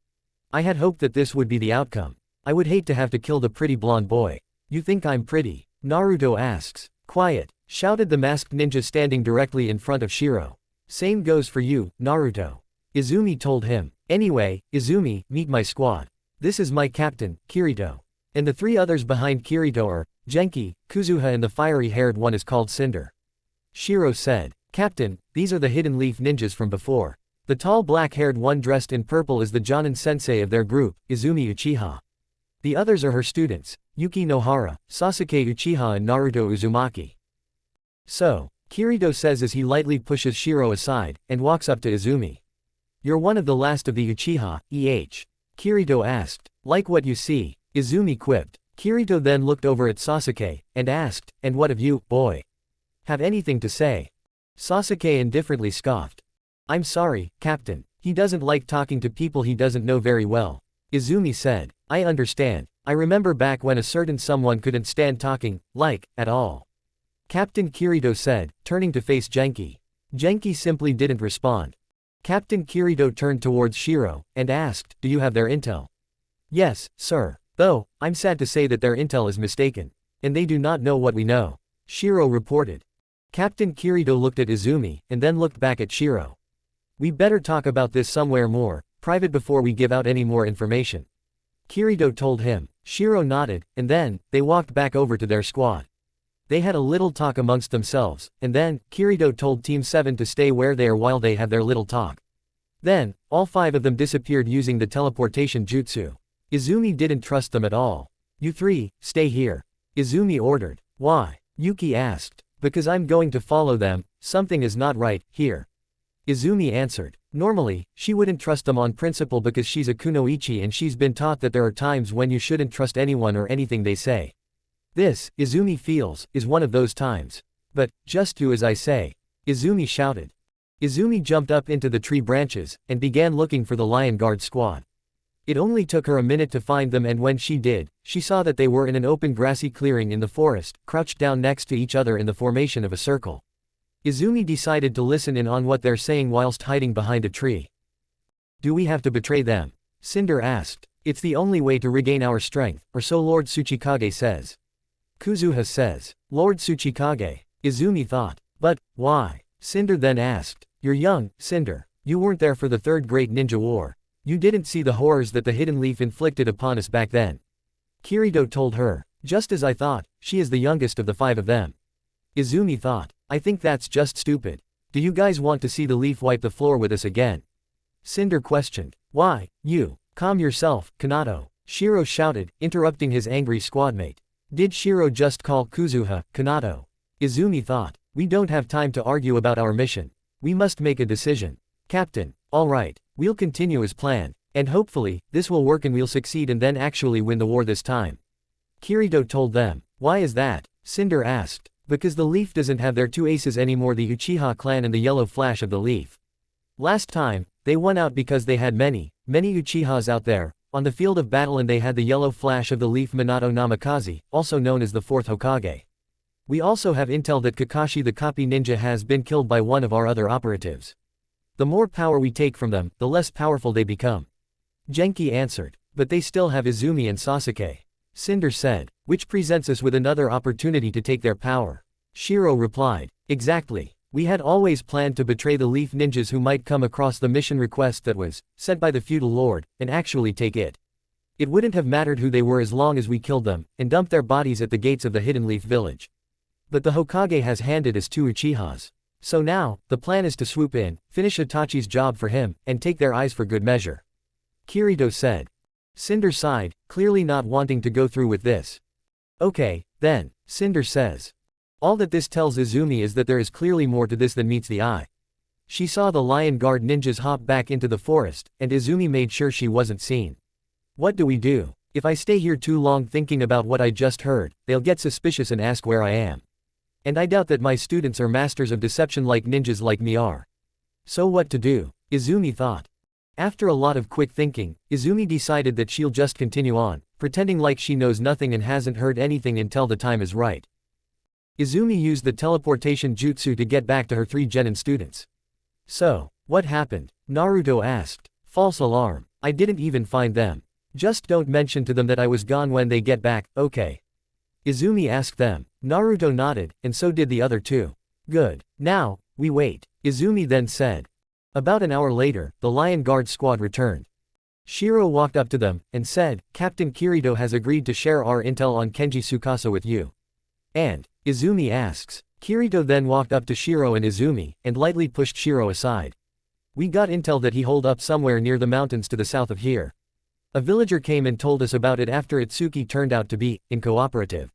I had hoped that this would be the outcome. I would hate to have to kill the pretty blonde boy. You think I'm pretty? Naruto asks. Quiet, shouted the masked ninja standing directly in front of Shiro. Same goes for you, Naruto. Izumi told him. Anyway, Izumi, meet my squad. This is my captain, Kirito. And the three others behind Kirito are Genki, Kuzuha, and the fiery-haired one is called Cinder. Shiro said. Captain, these are the hidden leaf ninjas from before. The tall black-haired one dressed in purple is the Jonin sensei of their group, Izumi Uchiha. The others are her students, Yuki Nohara, Sasuke Uchiha and Naruto Uzumaki. So, Kirito says as he lightly pushes Shiro aside, and walks up to Izumi. You're one of the last of the Uchiha, Kirito asked. Like what you see, Izumi quipped. Kirito then looked over at Sasuke, and asked, and what of you, boy? Have anything to say? Sasuke indifferently scoffed. I'm sorry, Captain. He doesn't like talking to people he doesn't know very well. Izumi said. I understand. I remember back when a certain someone couldn't stand talking, like, at all. Captain Kirito said, turning to face Genki. Genki simply didn't respond. Captain Kirito turned towards Shiro, and asked, do you have their intel? Yes, sir. Though, I'm sad to say that their intel is mistaken. And they do not know what we know. Shiro reported. Captain Kirito looked at Izumi, and then looked back at Shiro. We better talk about this somewhere more private before we give out any more information. Kirito told him. Shiro nodded, and then, they walked back over to their squad. They had a little talk amongst themselves, and then, Kirito told Team 7 to stay where they are while they have their little talk. Then, all 5 of them disappeared using the teleportation jutsu. Izumi didn't trust them at all. You 3, stay here. Izumi ordered. Why? Yuki asked. Because I'm going to follow them, something is not right, here. Izumi answered. Normally, she wouldn't trust them on principle because she's a kunoichi and she's been taught that there are times when you shouldn't trust anyone or anything they say. This, Izumi feels, is one of those times. But, just do as I say. Izumi shouted. Izumi jumped up into the tree branches, and began looking for the Lion Guard squad. It only took her a minute to find them, and when she did, she saw that they were in an open grassy clearing in the forest, crouched down next to each other in the formation of a circle. Izumi decided to listen in on what they're saying whilst hiding behind a tree. Do we have to betray them? Cinder asked. It's the only way to regain our strength, or so Lord Tsuchikage says. Kuzuha says. Lord Tsuchikage. Izumi thought. But, why? Cinder then asked. You're young, Cinder. You weren't there for the Third Great Ninja War. You didn't see the horrors that the Hidden Leaf inflicted upon us back then. Kirito told her. Just as I thought, she is the youngest of the 5 of them. Izumi thought. I think that's just stupid. Do you guys want to see the leaf wipe the floor with us again? Cinder questioned. Why, you? Calm yourself, Kanato. Shiro shouted, interrupting his angry squadmate. Did Shiro just call Kuzuha, Kanato? Izumi thought. We don't have time to argue about our mission. We must make a decision. Captain, alright, we'll continue as planned, and hopefully, this will work and we'll succeed and then actually win the war this time. Kirito told them. Why is that? Cinder asked. Because the leaf doesn't have their 2 aces anymore, the Uchiha clan and the yellow flash of the leaf. Last time, they won out because they had many Uchihas out there, on the field of battle, and they had the yellow flash of the leaf Minato Namikaze, also known as the 4th Hokage. We also have intel that Kakashi the copy ninja has been killed by one of our other operatives. The more power we take from them, the less powerful they become. Genki answered. But they still have Izumi and Sasuke. Cinder said. Which presents us with another opportunity to take their power. Shiro replied. Exactly. We had always planned to betray the leaf ninjas who might come across the mission request that was sent by the feudal lord, and actually take it. It wouldn't have mattered who they were as long as we killed them, and dumped their bodies at the gates of the Hidden Leaf village. But the Hokage has handed us 2 Uchihas. So now, the plan is to swoop in, finish Itachi's job for him, and take their eyes for good measure. Kirito said. Cinder sighed, clearly not wanting to go through with this. Okay, then, Cinder says. All that this tells Izumi is that there is clearly more to this than meets the eye. She saw the Lion Guard ninjas hop back into the forest, and Izumi made sure she wasn't seen. What do we do? If I stay here too long thinking about what I just heard, they'll get suspicious and ask where I am. And I doubt that my students are masters of deception like ninjas like me are. So what to do? Izumi thought. After a lot of quick thinking, Izumi decided that she'll just continue on, pretending like she knows nothing and hasn't heard anything until the time is right. Izumi used the teleportation jutsu to get back to her 3 genin students. So, what happened? Naruto asked. False alarm. I didn't even find them. Just don't mention to them that I was gone when they get back, okay? Izumi asked them. Naruto nodded, and so did the other two. Good. Now, we wait. Izumi then said. About an hour later, the Lion Guard squad returned. Shiro walked up to them, and said, Captain Kirito has agreed to share our intel on Kenji Tsukasa with you. And, Izumi asks. Kirito then walked up to Shiro and Izumi, and lightly pushed Shiro aside. We got intel that he holed up somewhere near the mountains to the south of here. A villager came and told us about it after Itsuki turned out to be incooperative.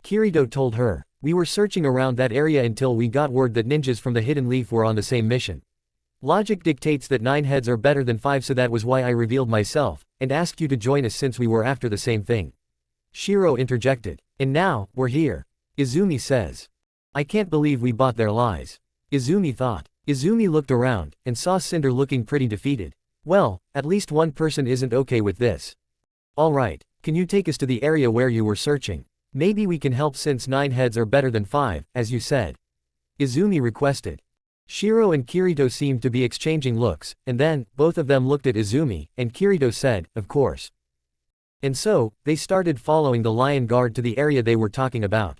Kirito told her, we were searching around that area until we got word that ninjas from the Hidden Leaf were on the same mission. Logic dictates that 9 heads are better than 5, so that was why I revealed myself, and asked you to join us since we were after the same thing. Shiro interjected. And now, we're here. Izumi says. I can't believe we bought their lies. Izumi thought. Izumi looked around, and saw Cinder looking pretty defeated. Well, at least one person isn't okay with this. Alright, can you take us to the area where you were searching? Maybe we can help since 9 heads are better than 5, as you said. Izumi requested. Shiro and Kirito seemed to be exchanging looks, and then, both of them looked at Izumi, and Kirito said, of course. And so, they started following the Lion Guard to the area they were talking about.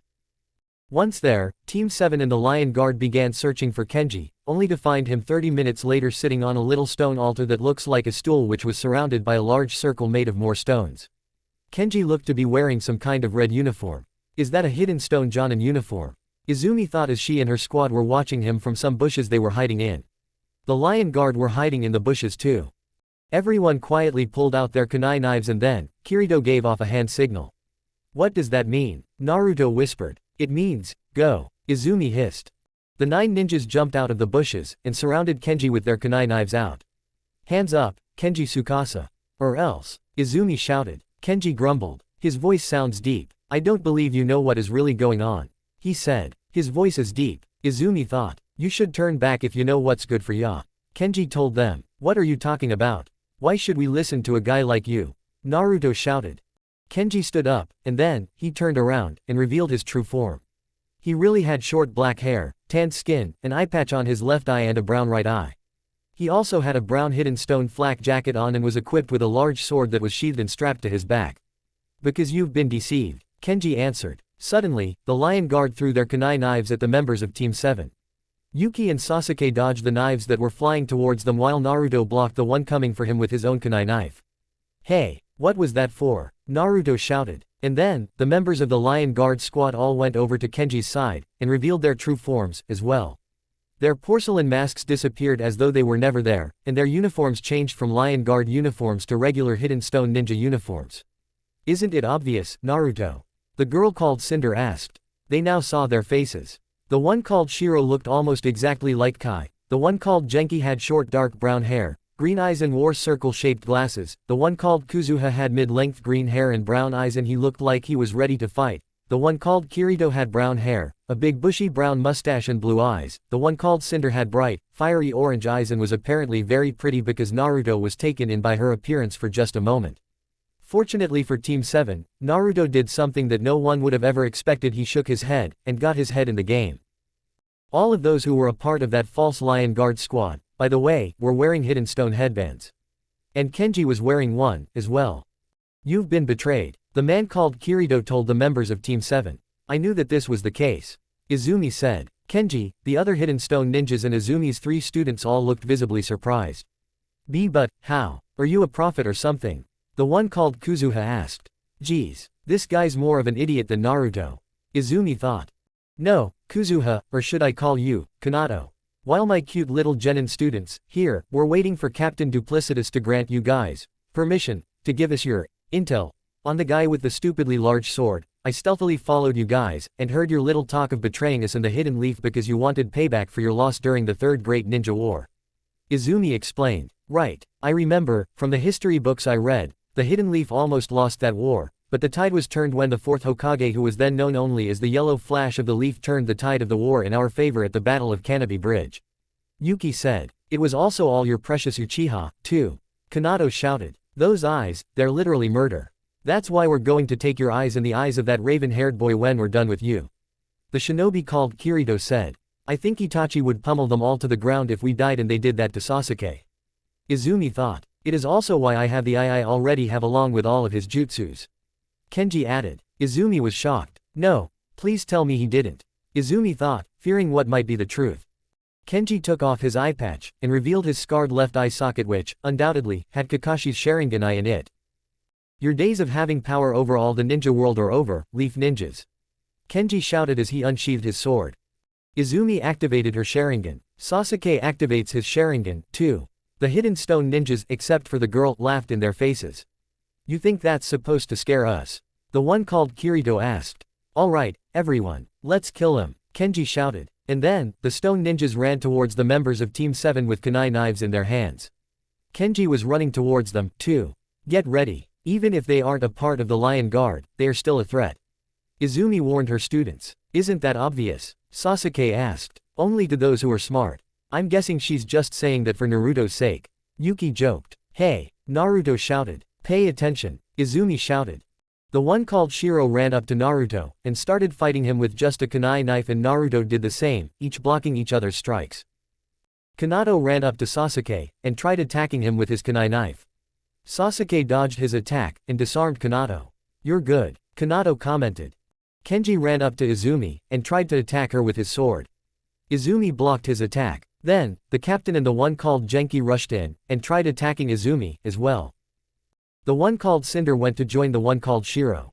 Once there, Team 7 and the Lion Guard began searching for Kenji, only to find him 30 minutes later sitting on a little stone altar that looks like a stool which was surrounded by a large circle made of more stones. Kenji looked to be wearing some kind of red uniform. Is that a hidden stone Jonin uniform? Izumi thought as she and her squad were watching him from some bushes they were hiding in. The Lion Guard were hiding in the bushes too. Everyone quietly pulled out their kunai knives and then, Kirito gave off a hand signal. What does that mean? Naruto whispered. It means, go. Izumi hissed. The 9 ninjas jumped out of the bushes, and surrounded Kenji with their kunai knives out. Hands up, Kenji Tsukasa. Or else. Izumi shouted. Kenji grumbled. His voice sounds deep. I don't believe you know what is really going on. He said. His voice is deep. Izumi thought. You should turn back if you know what's good for ya. Kenji told them. What are you talking about? Why should we listen to a guy like you? Naruto shouted. Kenji stood up, and then, he turned around, and revealed his true form. He really had short black hair, tanned skin, an eye patch on his left eye and a brown right eye. He also had a brown hidden stone flak jacket on and was equipped with a large sword that was sheathed and strapped to his back. Because you've been deceived, Kenji answered. Suddenly, the Lion Guard threw their kunai knives at the members of Team 7. Yuki and Sasuke dodged the knives that were flying towards them while Naruto blocked the one coming for him with his own kunai knife. Hey, what was that for? Naruto shouted. And then, the members of the Lion Guard squad all went over to Kenji's side, and revealed their true forms, as well. Their porcelain masks disappeared as though they were never there, and their uniforms changed from Lion Guard uniforms to regular hidden stone ninja uniforms. Isn't it obvious, Naruto? The girl called Cinder asked. They now saw their faces. The one called Shiro looked almost exactly like Kai. The one called Genki had short dark brown hair, green eyes and wore circle-shaped glasses. The one called Kuzuha had mid-length green hair and brown eyes and he looked like he was ready to fight. The one called Kirito had brown hair, a big bushy brown mustache and blue eyes. The one called Cinder had bright, fiery orange eyes and was apparently very pretty because Naruto was taken in by her appearance for just a moment. Fortunately for Team 7, Naruto did something that no one would have ever expected. He shook his head, and got his head in the game. All of those who were a part of that false Lion Guard squad, by the way, were wearing hidden stone headbands. And Kenji was wearing one, as well. You've been betrayed. The man called Kirito told the members of Team 7. I knew that this was the case. Izumi said. Kenji, the other hidden stone ninjas and Izumi's 3 students all looked visibly surprised. But, how? Are you a prophet or something? The one called Kuzuha asked. Geez, this guy's more of an idiot than Naruto. Izumi thought. No, Kuzuha, or should I call you, Kanato? While my cute little genin students, here, were waiting for Captain Duplicitous to grant you guys permission to give us your intel on the guy with the stupidly large sword, I stealthily followed you guys, and heard your little talk of betraying us in the Hidden Leaf because you wanted payback for your loss during the Third Great Ninja War. Izumi explained. Right, I remember, from the history books I read, the Hidden Leaf almost lost that war, but the tide was turned when the 4th Hokage, who was then known only as the Yellow Flash of the Leaf, turned the tide of the war in our favor at the Battle of Canopy Bridge. Yuki said. It was also all your precious Uchiha, too. Kanato shouted. Those eyes, they're literally murder. That's why we're going to take your eyes and the eyes of that raven-haired boy when we're done with you. The shinobi called Kirito said. I think Itachi would pummel them all to the ground if we died and they did that to Sasuke. Izumi thought. It is also why I have the I already have along with all of his jutsus. Kenji added. Izumi was shocked. No, please tell me he didn't. Izumi thought, fearing what might be the truth. Kenji took off his eye patch, and revealed his scarred left eye socket which, undoubtedly, had Kakashi's Sharingan eye in it. Your days of having power over all the ninja world are over, leaf ninjas. Kenji shouted as he unsheathed his sword. Izumi activated her Sharingan. Sasuke activates his Sharingan, too. The hidden stone ninjas, except for the girl, laughed in their faces. You think that's supposed to scare us? The one called Kirito asked. Alright, everyone, let's kill him, Kenji shouted. And then, the stone ninjas ran towards the members of Team 7 with kunai knives in their hands. Kenji was running towards them, too. Get ready. Even if they aren't a part of the Lion Guard, they are still a threat. Izumi warned her students. Isn't that obvious? Sasuke asked. Only to those who are smart. I'm guessing she's just saying that for Naruto's sake. Yuki joked. Hey, Naruto shouted. Pay attention, Izumi shouted. The one called Shiro ran up to Naruto, and started fighting him with just a kunai knife, and Naruto did the same, each blocking each other's strikes. Kanato ran up to Sasuke, and tried attacking him with his kunai knife. Sasuke dodged his attack, and disarmed Kanato. You're good, Kanato commented. Kenji ran up to Izumi, and tried to attack her with his sword. Izumi blocked his attack. Then, the captain and the one called Genki rushed in, and tried attacking Izumi, as well. The one called Cinder went to join the one called Shiro.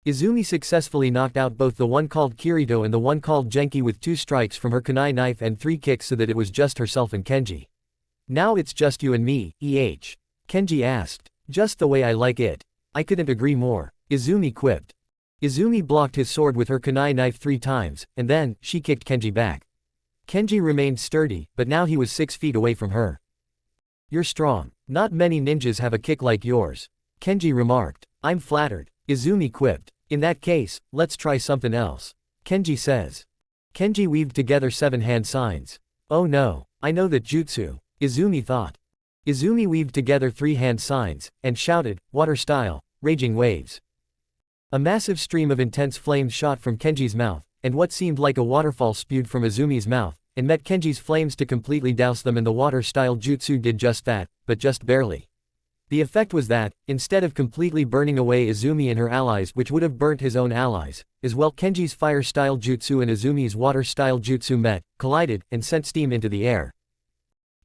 Izumi successfully knocked out both the one called Kirito and the one called Genki with 2 strikes from her kunai knife and 3 kicks, so that it was just herself and Kenji. Now it's just you and me, Kenji asked. Just the way I like it. I couldn't agree more, Izumi quipped. Izumi blocked his sword with her kunai knife 3 times, and then, she kicked Kenji back. Kenji remained sturdy, but now he was 6 feet away from her. You're strong. Not many ninjas have a kick like yours, Kenji remarked. I'm flattered, Izumi quipped. In that case, let's try something else, Kenji says. Kenji weaved together 7 hand signs. Oh no, I know that jutsu, Izumi thought. Izumi weaved together 3 hand signs, and shouted, water style, raging waves. A massive stream of intense flames shot from Kenji's mouth, and what seemed like a waterfall spewed from Izumi's mouth, and met Kenji's flames to completely douse them, and the water-style jutsu did just that, but just barely. The effect was that, instead of completely burning away Izumi and her allies, which would have burnt his own allies, as well, Kenji's fire-style jutsu and Izumi's water-style jutsu met, collided, and sent steam into the air.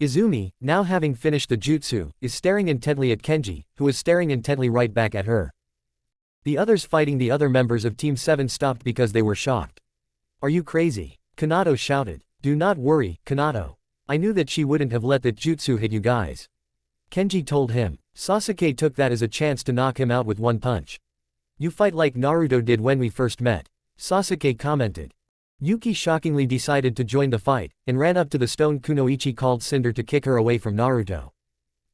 Izumi, now having finished the jutsu, is staring intently at Kenji, who is staring intently right back at her. The others fighting the other members of Team 7 stopped because they were shocked. Are you crazy? Kanato shouted. Do not worry, Kanato. I knew that she wouldn't have let that jutsu hit you guys, Kenji told him. Sasuke took that as a chance to knock him out with one punch. You fight like Naruto did when we first met, Sasuke commented. Yuki shockingly decided to join the fight, and ran up to the stone kunoichi called Cinder to kick her away from Naruto.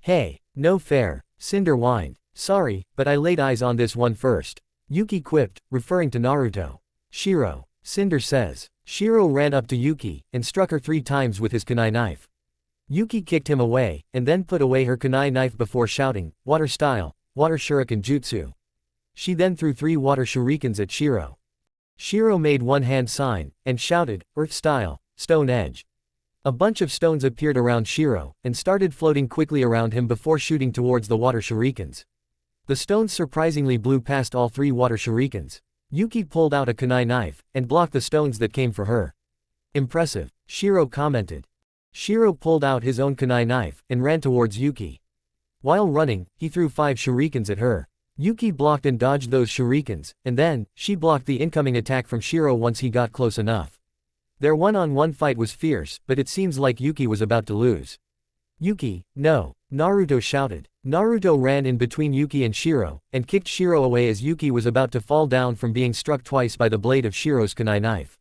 Hey, no fair, Cinder whined. Sorry, but I laid eyes on this one first, Yuki quipped, referring to Naruto. Shiro, Cinder says. Shiro ran up to Yuki, and struck her 3 times with his kunai knife. Yuki kicked him away, and then put away her kunai knife before shouting, water style, water shuriken jutsu. She then threw 3 water shurikens at Shiro. Shiro made one hand sign, and shouted, earth style, stone edge. A bunch of stones appeared around Shiro, and started floating quickly around him before shooting towards the water shurikens. The stones surprisingly blew past all 3 water shurikens. Yuki pulled out a kunai knife, and blocked the stones that came for her. Impressive, Shiro commented. Shiro pulled out his own kunai knife, and ran towards Yuki. While running, he threw 5 shurikens at her. Yuki blocked and dodged those shurikens, and then, she blocked the incoming attack from Shiro once he got close enough. Their one-on-one fight was fierce, but it seems like Yuki was about to lose. Yuki, no, Naruto shouted. Naruto ran in between Yuki and Shiro, and kicked Shiro away as Yuki was about to fall down from being struck twice by the blade of Shiro's kunai knife.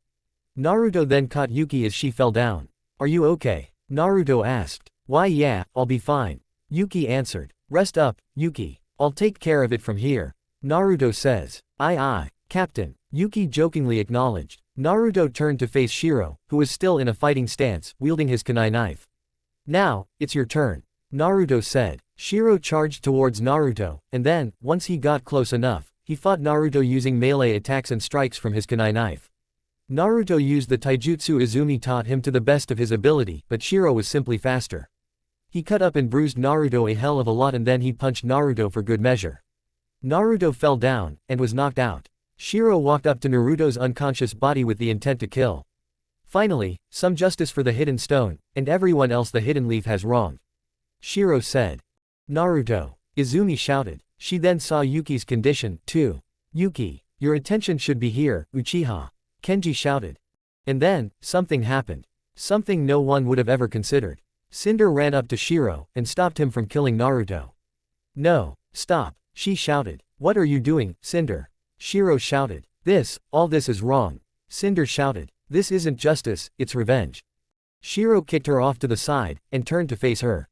Naruto then caught Yuki as she fell down. Are you okay? Naruto asked. Why yeah, I'll be fine, Yuki answered. Rest up, Yuki. I'll take care of it from here, Naruto says. Aye, Captain, Yuki jokingly acknowledged. Naruto turned to face Shiro, who was still in a fighting stance, wielding his kunai knife. Now, it's your turn, Naruto said. Shiro charged towards Naruto, and then, once he got close enough, he fought Naruto using melee attacks and strikes from his kunai knife. Naruto used the taijutsu Izumi taught him to the best of his ability, but Shiro was simply faster. He cut up and bruised Naruto a hell of a lot and then he punched Naruto for good measure. Naruto fell down, and was knocked out. Shiro walked up to Naruto's unconscious body with the intent to kill. Finally, some justice for the hidden stone, and everyone else the hidden leaf has wronged. Shiro said. Naruto. Izumi shouted. She then saw Yuki's condition, too. Yuki, your attention should be here, Uchiha. Kenji shouted. And then, something happened. Something no one would have ever considered. Cinder ran up to Shiro, and stopped him from killing Naruto. No, stop, she shouted. What are you doing, Cinder? Shiro shouted. All this is wrong. Cinder shouted. This isn't justice, it's revenge. Shiro kicked her off to the side, and turned to face her.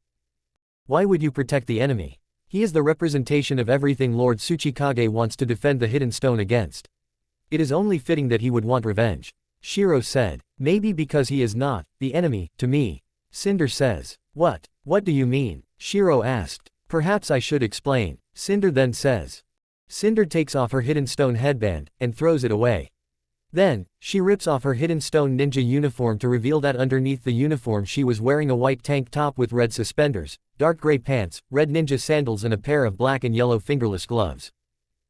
Why would you protect the enemy? He is the representation of everything Lord Tsuchikage wants to defend the hidden stone against. It is only fitting that he would want revenge. Shiro said. Maybe because he is not the enemy to me. Cinder says. What do you mean? Shiro asked. Perhaps I should explain. Cinder then says. Cinder takes off her hidden stone headband, and throws it away. Then, she rips off her hidden stone ninja uniform to reveal that underneath the uniform she was wearing a white tank top with red suspenders, dark gray pants, red ninja sandals and a pair of black and yellow fingerless gloves.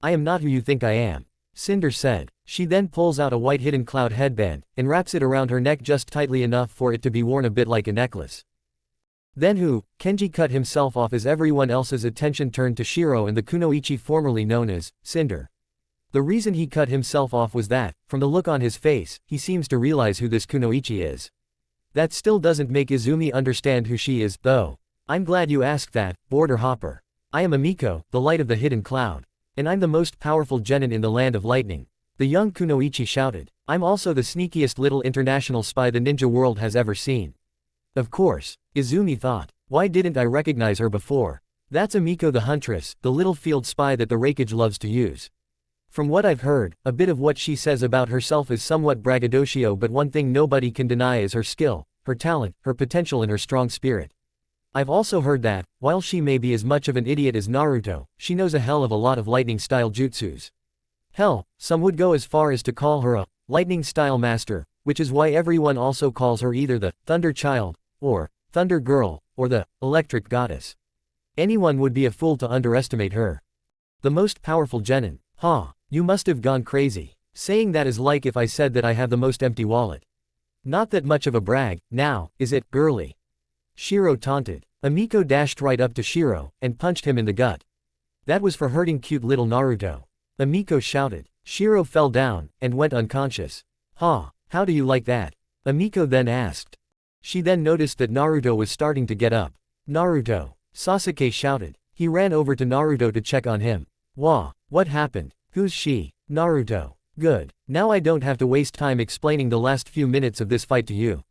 I am not who you think I am. Cinder said. She then pulls out a white hidden cloud headband, and wraps it around her neck just tightly enough for it to be worn a bit like a necklace. Then Kenji cut himself off as everyone else's attention turned to Shiro and the kunoichi formerly known as Cinder. The reason he cut himself off was that, from the look on his face, he seems to realize who this kunoichi is. That still doesn't make Izumi understand who she is, though. I'm glad you asked that, border hopper. I am Amiko, the light of the hidden cloud. And I'm the most powerful genin in the land of lightning. The young kunoichi shouted. I'm also the sneakiest little international spy the ninja world has ever seen. Of course, Izumi thought. Why didn't I recognize her before? That's Amiko the huntress, the little field spy that the Raikage loves to use. From what I've heard, a bit of what she says about herself is somewhat braggadocio, but one thing nobody can deny is her skill, her talent, her potential and her strong spirit. I've also heard that, while she may be as much of an idiot as Naruto, she knows a hell of a lot of lightning-style jutsus. Hell, some would go as far as to call her a lightning-style master, which is why everyone also calls her either the Thunder Child, or Thunder Girl, or the Electric Goddess. Anyone would be a fool to underestimate her. The most powerful genin. You must have gone crazy. Saying that is like if I said that I have the most empty wallet. Not that much of a brag, now, is it, girly? Shiro taunted. Amiko dashed right up to Shiro, and punched him in the gut. That was for hurting cute little Naruto. Amiko shouted. Shiro fell down, and went unconscious. How do you like that? Amiko then asked. She then noticed that Naruto was starting to get up. Naruto. Sasuke shouted. He ran over to Naruto to check on him. What happened? Who's she? Naruto. Good. Now I don't have to waste time explaining the last few minutes of this fight to you.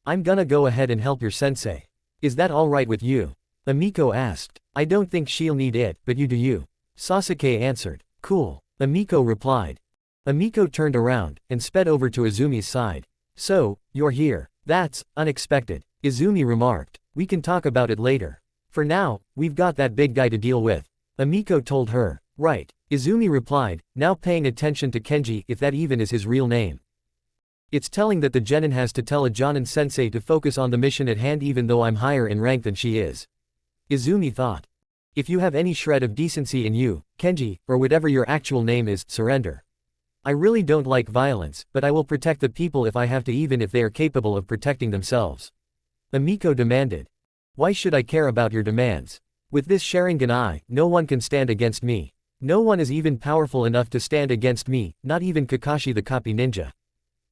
I'm gonna go ahead and help your sensei. Is that alright with you? Amiko asked. I don't think she'll need it, but you do you. Sasuke answered. Cool. Amiko replied. Amiko turned around, and sped over to Izumi's side. So, you're here. That's unexpected. Izumi remarked. We can talk about it later. For now, we've got that big guy to deal with. Amiko told her. Right. Izumi replied, now paying attention to Kenji, if that even is his real name. It's telling that the genin has to tell a Jonin sensei to focus on the mission at hand even though I'm higher in rank than she is. Izumi thought. If you have any shred of decency in you, Kenji, or whatever your actual name is, surrender. I really don't like violence, but I will protect the people if I have to, even if they are capable of protecting themselves. Amiko demanded. Why should I care about your demands? With this Sharingan no one can stand against me. No one is even powerful enough to stand against me, not even Kakashi the copy ninja.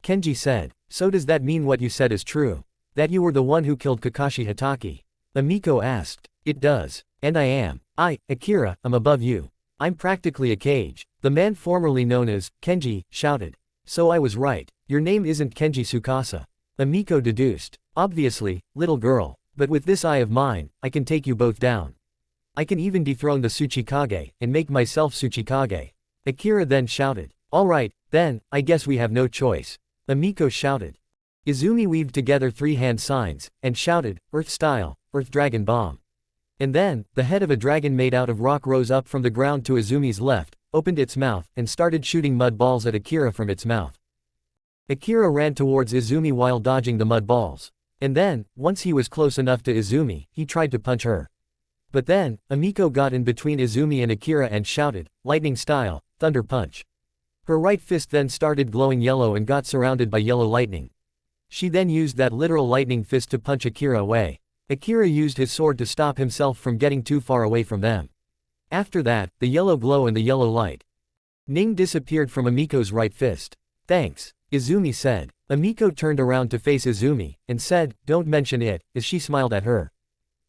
Kenji said. So does that mean what you said is true? That you were the one who killed Kakashi Hatake? Amiko asked. It does. And I am. Akira, am above you. I'm practically a cage. The man formerly known as Kenji shouted. So I was right. Your name isn't Kenji Tsukasa. Amiko deduced. Obviously, little girl. But with this eye of mine, I can take you both down. I can even dethrone the Tsuchikage, and make myself Tsuchikage. Akira then shouted. Alright, then, I guess we have no choice. Amiko shouted. Izumi weaved together three hand signs, and shouted, Earth Style, Earth Dragon Bomb. And then, the head of a dragon made out of rock rose up from the ground to Izumi's left, opened its mouth, and started shooting mud balls at Akira from its mouth. Akira ran towards Izumi while dodging the mud balls. And then, once he was close enough to Izumi, he tried to punch her. But then, Amiko got in between Izumi and Akira and shouted, lightning style, thunder punch. Her right fist then started glowing yellow and got surrounded by yellow lightning. She then used that literal lightning fist to punch Akira away. Akira used his sword to stop himself from getting too far away from them. After that, the yellow glow and the yellow light Ning disappeared from Amiko's right fist. Thanks, Izumi said. Amiko turned around to face Izumi, and said, don't mention it, as she smiled at her.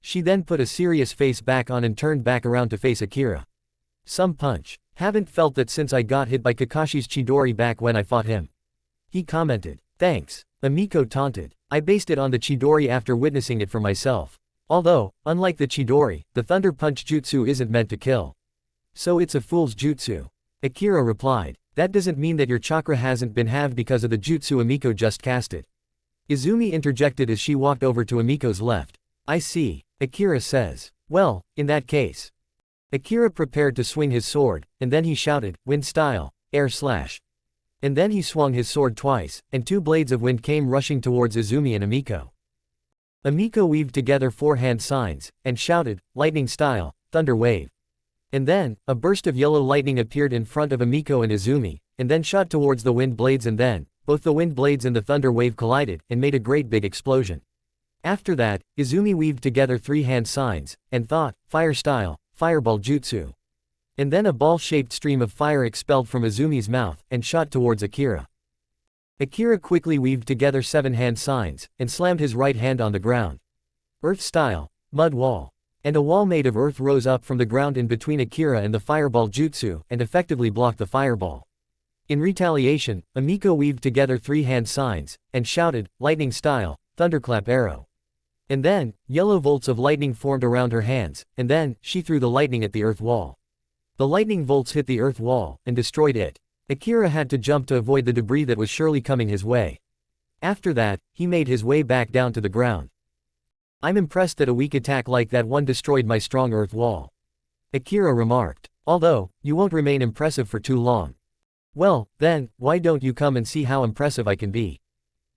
She then put a serious face back on and turned back around to face Akira. Some punch. Haven't felt that since I got hit by Kakashi's Chidori back when I fought him. He commented. Thanks, Amiko taunted. I based it on the Chidori after witnessing it for myself. Although, unlike the Chidori, the Thunder Punch jutsu isn't meant to kill. So it's a fool's jutsu. Akira replied. That doesn't mean that your chakra hasn't been halved because of the jutsu Amiko just casted. Izumi interjected as she walked over to Amiko's left. I see, Akira says. Well, in that case. Akira prepared to swing his sword, and then he shouted, wind style, air slash. And then he swung his sword twice, and two blades of wind came rushing towards Izumi and Amiko. Amiko weaved together four hand signs, and shouted, lightning style, thunder wave. And then, a burst of yellow lightning appeared in front of Amiko and Izumi, and then shot towards the wind blades, and then, both the wind blades and the thunder wave collided, and made a great big explosion. After that, Izumi weaved together three hand signs, and thought, fire style, fireball jutsu. And then a ball-shaped stream of fire expelled from Izumi's mouth, and shot towards Akira. Akira quickly weaved together seven hand signs, and slammed his right hand on the ground. Earth style, mud wall. And a wall made of earth rose up from the ground in between Akira and the fireball jutsu, and effectively blocked the fireball. In retaliation, Amiko weaved together three hand signs, and shouted, lightning style, thunderclap arrow. And then, yellow bolts of lightning formed around her hands, and then, she threw the lightning at the earth wall. The lightning bolts hit the earth wall, and destroyed it. Akira had to jump to avoid the debris that was surely coming his way. After that, he made his way back down to the ground. I'm impressed that a weak attack like that one destroyed my strong earth wall. Akira remarked. Although, you won't remain impressive for too long. Well, then, why don't you come and see how impressive I can be?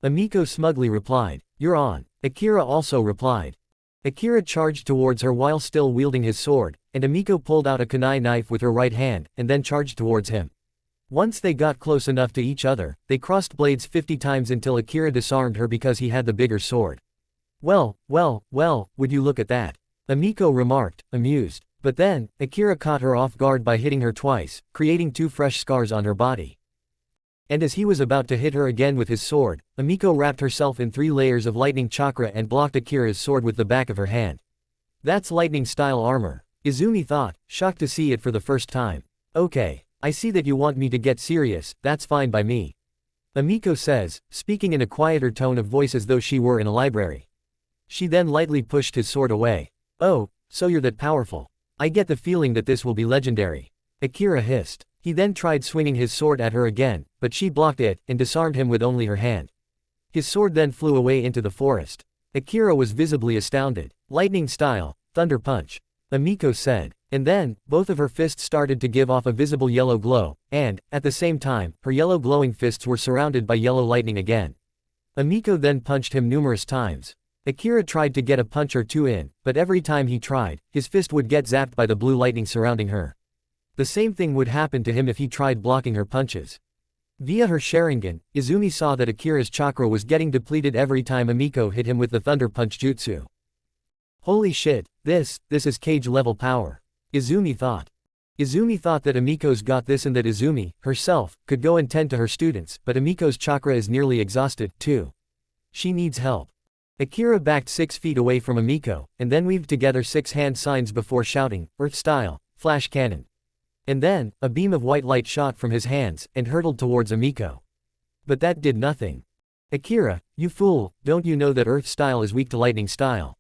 Amiko smugly replied. You're on. Akira also replied. Akira charged towards her while still wielding his sword, and Amiko pulled out a kunai knife with her right hand, and then charged towards him. Once they got close enough to each other, they crossed blades 50 times until Akira disarmed her because he had the bigger sword. Well, would you look at that? Amiko remarked, amused. But then, Akira caught her off guard by hitting her twice, creating two fresh scars on her body. And as he was about to hit her again with his sword, Amiko wrapped herself in 3 layers of lightning chakra and blocked Akira's sword with the back of her hand. That's lightning-style armor, Izumi thought, shocked to see it for the first time. Okay, I see that you want me to get serious, that's fine by me. Amiko says, speaking in a quieter tone of voice as though she were in a library. She then lightly pushed his sword away. Oh, so you're that powerful. I get the feeling that this will be legendary. Akira hissed. He then tried swinging his sword at her again, but she blocked it, and disarmed him with only her hand. His sword then flew away into the forest. Akira was visibly astounded. Lightning style, thunder punch. Amiko said. And then, both of her fists started to give off a visible yellow glow, and, at the same time, her yellow glowing fists were surrounded by yellow lightning again. Amiko then punched him numerous times. Akira tried to get a punch or two in, but every time he tried, his fist would get zapped by the blue lightning surrounding her. The same thing would happen to him if he tried blocking her punches. Via her Sharingan, Izumi saw that Akira's chakra was getting depleted every time Amiko hit him with the thunder punch jutsu. Holy shit, this is cage-level power. Izumi thought. Izumi thought that Amiko's got this and that Izumi, herself, could go and tend to her students, but Amiko's chakra is nearly exhausted, too. She needs help. Akira backed 6 feet away from Amiko, and then weaved together 6 hand signs before shouting, Earth style, flash cannon. And then, a beam of white light shot from his hands, and hurtled towards Amiko. But that did nothing. Akira, you fool, don't you know that Earth style is weak to lightning style?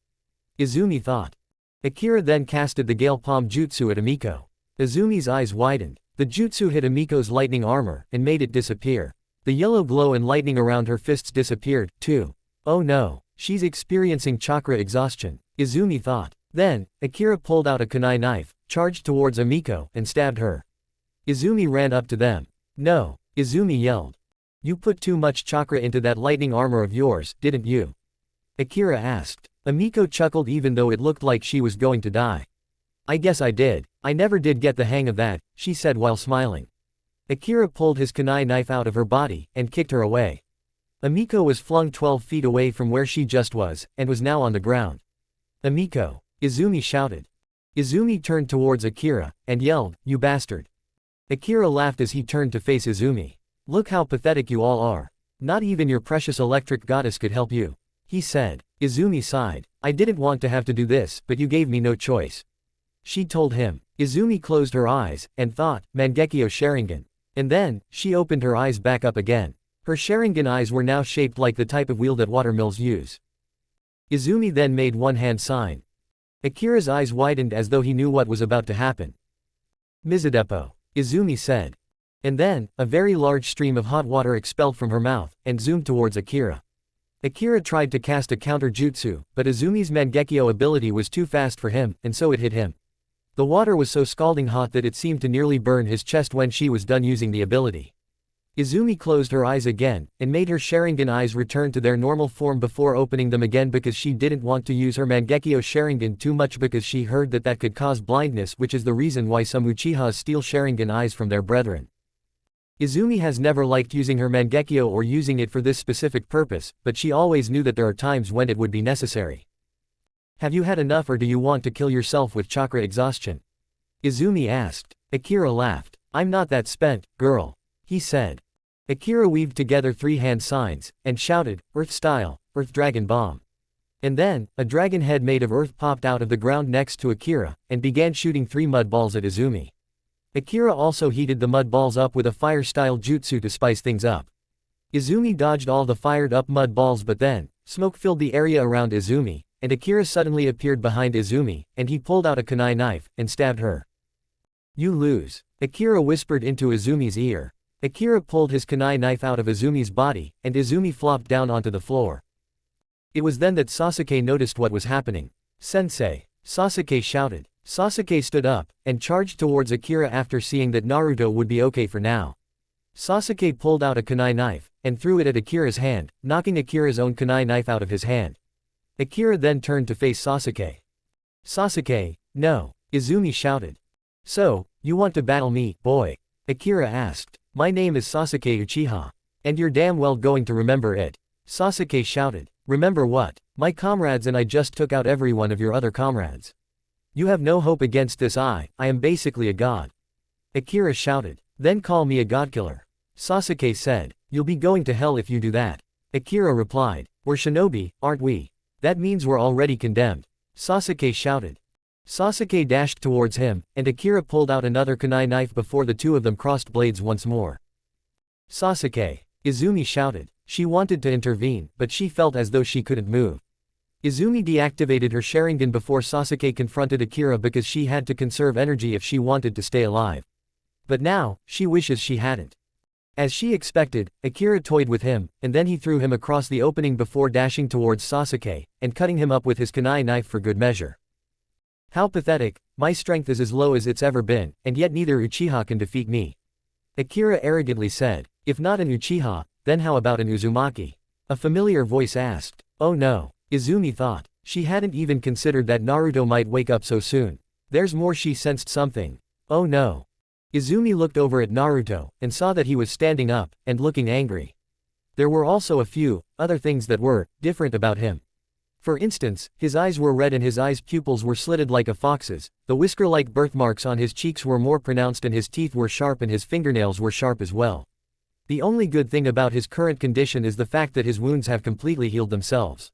Izumi thought. Akira then casted the Gale Palm jutsu at Amiko. Izumi's eyes widened. The jutsu hit Amiko's lightning armor, and made it disappear. The yellow glow and lightning around her fists disappeared, too. Oh no. She's experiencing chakra exhaustion, Izumi thought. Then, Akira pulled out a kunai knife, charged towards Amiko, and stabbed her. Izumi ran up to them. No, Izumi yelled. You put too much chakra into that lightning armor of yours, didn't you? Akira asked. Amiko chuckled even though it looked like she was going to die. I guess I did. I never did get the hang of that, she said while smiling. Akira pulled his kunai knife out of her body, and kicked her away. Amiko was flung 12 feet away from where she just was, and was now on the ground. Amiko! Izumi shouted. Izumi turned towards Akira, and yelled, "You bastard!" Akira laughed as he turned to face Izumi. "Look how pathetic you all are. Not even your precious electric goddess could help you," he said. Izumi sighed. "I didn't want to have to do this, but you gave me no choice," she told him. Izumi closed her eyes, and thought, Mangekyo Sharingan. And then, she opened her eyes back up again. Her Sharingan eyes were now shaped like the type of wheel that watermills use. Izumi then made one hand sign. Akira's eyes widened as though he knew what was about to happen. "Mizudepo," Izumi said. And then, a very large stream of hot water expelled from her mouth, and zoomed towards Akira. Akira tried to cast a counter jutsu, but Izumi's Mangekyo ability was too fast for him, and so it hit him. The water was so scalding hot that it seemed to nearly burn his chest when she was done using the ability. Izumi closed her eyes again, and made her Sharingan eyes return to their normal form before opening them again because she didn't want to use her Mangekyo Sharingan too much because she heard that that could cause blindness, which is the reason why some Uchihas steal Sharingan eyes from their brethren. Izumi has never liked using her Mangekyo or using it for this specific purpose, but she always knew that there are times when it would be necessary. "Have you had enough or do you want to kill yourself with chakra exhaustion?" Izumi asked. Akira laughed. "I'm not that spent, girl," he said. Akira weaved together 3 hand signs, and shouted, "Earth Style, Earth Dragon Bomb." And then, a dragon head made of earth popped out of the ground next to Akira, and began shooting 3 mud balls at Izumi. Akira also heated the mud balls up with a fire-style jutsu to spice things up. Izumi dodged all the fired-up mud balls, but then, smoke filled the area around Izumi, and Akira suddenly appeared behind Izumi, and he pulled out a kunai knife, and stabbed her. "You lose," Akira whispered into Izumi's ear. Akira pulled his kunai knife out of Izumi's body, and Izumi flopped down onto the floor. It was then that Sasuke noticed what was happening. "Sensei!" Sasuke shouted. Sasuke stood up, and charged towards Akira after seeing that Naruto would be okay for now. Sasuke pulled out a kunai knife, and threw it at Akira's hand, knocking Akira's own kunai knife out of his hand. Akira then turned to face Sasuke. "Sasuke, no!" Izumi shouted. "So, you want to battle me, boy?" Akira asked. "My name is Sasuke Uchiha. And you're damn well going to remember it." Sasuke shouted. "Remember what? My comrades and I just took out every one of your other comrades. You have no hope against this. I am basically a god." Akira shouted. "Then call me a godkiller." Sasuke said. "You'll be going to hell if you do that." Akira replied. "We're shinobi, aren't we? That means we're already condemned." Sasuke shouted. Sasuke dashed towards him, and Akira pulled out another kunai knife before the two of them crossed blades once more. "Sasuke!" Izumi shouted. She wanted to intervene, but she felt as though she couldn't move. Izumi deactivated her Sharingan before Sasuke confronted Akira because she had to conserve energy if she wanted to stay alive. But now, she wishes she hadn't. As she expected, Akira toyed with him, and then he threw him across the opening before dashing towards Sasuke, and cutting him up with his kunai knife for good measure. "How pathetic, my strength is as low as it's ever been, and yet neither Uchiha can defeat me," Akira arrogantly said. "If not an Uchiha, then how about an Uzumaki?" a familiar voice asked. "Oh no," Izumi thought. She hadn't even considered that Naruto might wake up so soon. There's more. She sensed something. "Oh no." Izumi looked over at Naruto, and saw that he was standing up, and looking angry. There were also a few other things that were different about him. For instance, his eyes were red and his eyes' pupils were slitted like a fox's, the whisker-like birthmarks on his cheeks were more pronounced and his teeth were sharp and his fingernails were sharp as well. The only good thing about his current condition is the fact that his wounds have completely healed themselves.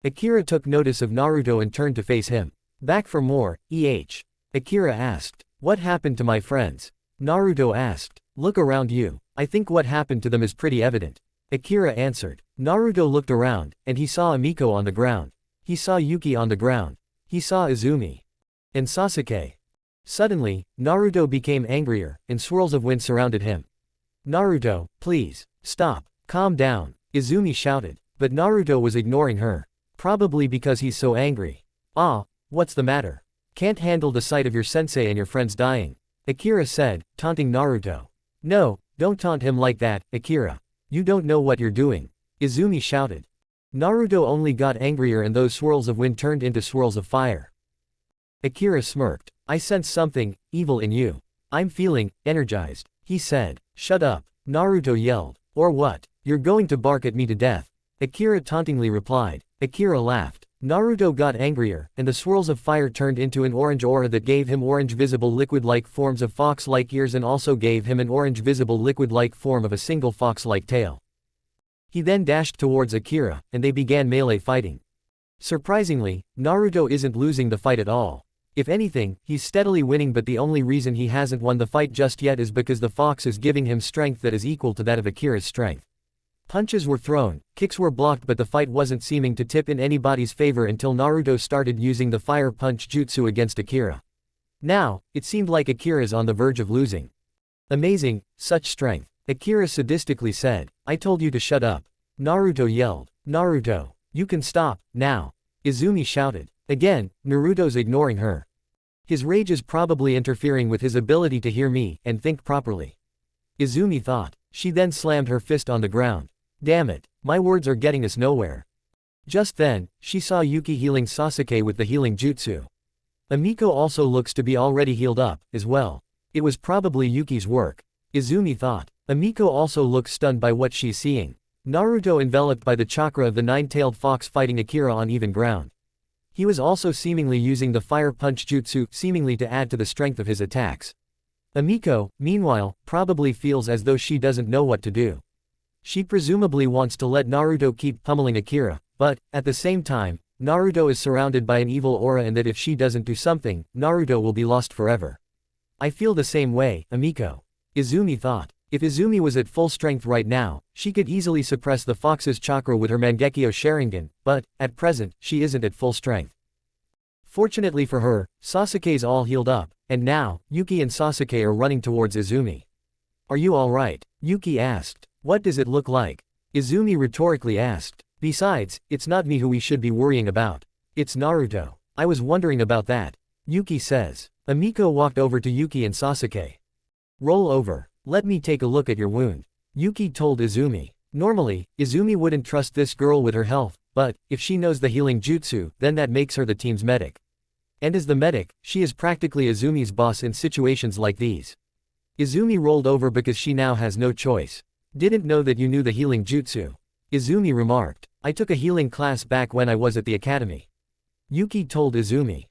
Akira took notice of Naruto and turned to face him. "Back for more, Akira asked. "What happened to my friends?" Naruto asked. "Look around you. I think what happened to them is pretty evident," Akira answered. Naruto looked around, and he saw Amiko on the ground. He saw Yuki on the ground. He saw Izumi. And Sasuke. Suddenly, Naruto became angrier, and swirls of wind surrounded him. "Naruto, please, stop. Calm down," Izumi shouted. But Naruto was ignoring her. Probably because he's so angry. "Ah, what's the matter? Can't handle the sight of your sensei and your friends dying," Akira said, taunting Naruto. "No, don't taunt him like that, Akira," You don't know what you're doing. Izumi shouted. Naruto only got angrier and those swirls of wind turned into swirls of fire. Akira smirked. I sense something evil in you. I'm feeling energized, he said. Shut up, Naruto yelled. Or what? You're going to bark at me to death. Akira tauntingly replied. Akira laughed. Naruto got angrier, and the swirls of fire turned into an orange aura that gave him orange visible liquid-like forms of fox-like ears and also gave him an orange visible liquid-like form of a single fox-like tail. He then dashed towards Akira, and they began melee fighting. Surprisingly, Naruto isn't losing the fight at all. If anything, he's steadily winning, but the only reason he hasn't won the fight just yet is because the fox is giving him strength that is equal to that of Akira's strength. Punches were thrown, kicks were blocked, but the fight wasn't seeming to tip in anybody's favor until Naruto started using the fire punch jutsu against Akira. Now, it seemed like Akira's on the verge of losing. Amazing, such strength, Akira sadistically said. I told you to shut up. Naruto yelled. Naruto, you can stop, now. Izumi shouted. Again, Naruto's ignoring her. His rage is probably interfering with his ability to hear me and think properly. Izumi thought. She then slammed her fist on the ground. Damn it, my words are getting us nowhere. Just then, she saw Yuki healing Sasuke with the healing jutsu. Amiko also looks to be already healed up, as well. It was probably Yuki's work. Izumi thought. Amiko also looks stunned by what she's seeing. Naruto enveloped by the chakra of the nine-tailed fox fighting Akira on even ground. He was also seemingly using the fire punch jutsu, seemingly to add to the strength of his attacks. Amiko, meanwhile, probably feels as though she doesn't know what to do. She presumably wants to let Naruto keep pummeling Akira, but, at the same time, Naruto is surrounded by an evil aura and that if she doesn't do something, Naruto will be lost forever. I feel the same way, Amiko. Izumi thought. If Izumi was at full strength right now, she could easily suppress the fox's chakra with her Mangekyo Sharingan, but, at present, she isn't at full strength. Fortunately for her, Sasuke's all healed up, and now, Yuki and Sasuke are running towards Izumi. Are you alright? Yuki asked. What does it look like? Izumi rhetorically asked. Besides, it's not me who we should be worrying about. It's Naruto. I was wondering about that. Yuki says. Amiko walked over to Yuki and Sasuke. Roll over. Let me take a look at your wound. Yuki told Izumi. Normally, Izumi wouldn't trust this girl with her health, but, if she knows the healing jutsu, then that makes her the team's medic. And as the medic, she is practically Izumi's boss in situations like these. Izumi rolled over because she now has no choice. Didn't know that you knew the healing jutsu. Izumi remarked. I took a healing class back when I was at the academy. Yuki told Izumi.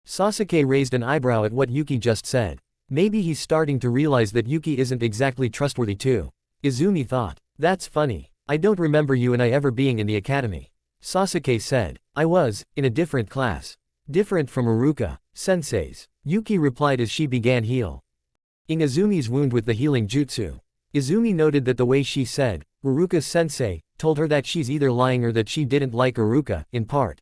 Sasuke raised an eyebrow at what Yuki just said. Maybe he's starting to realize that Yuki isn't exactly trustworthy too. Izumi thought. That's funny. I don't remember you and I ever being in the academy. Sasuke said. I was, in a different class. Different from Iruka, sensei's. Yuki replied as she began healing Izumi's wound with the healing jutsu. Izumi noted that the way she said, Iruka sensei, told her that she's either lying or that she didn't like Iruka, in part.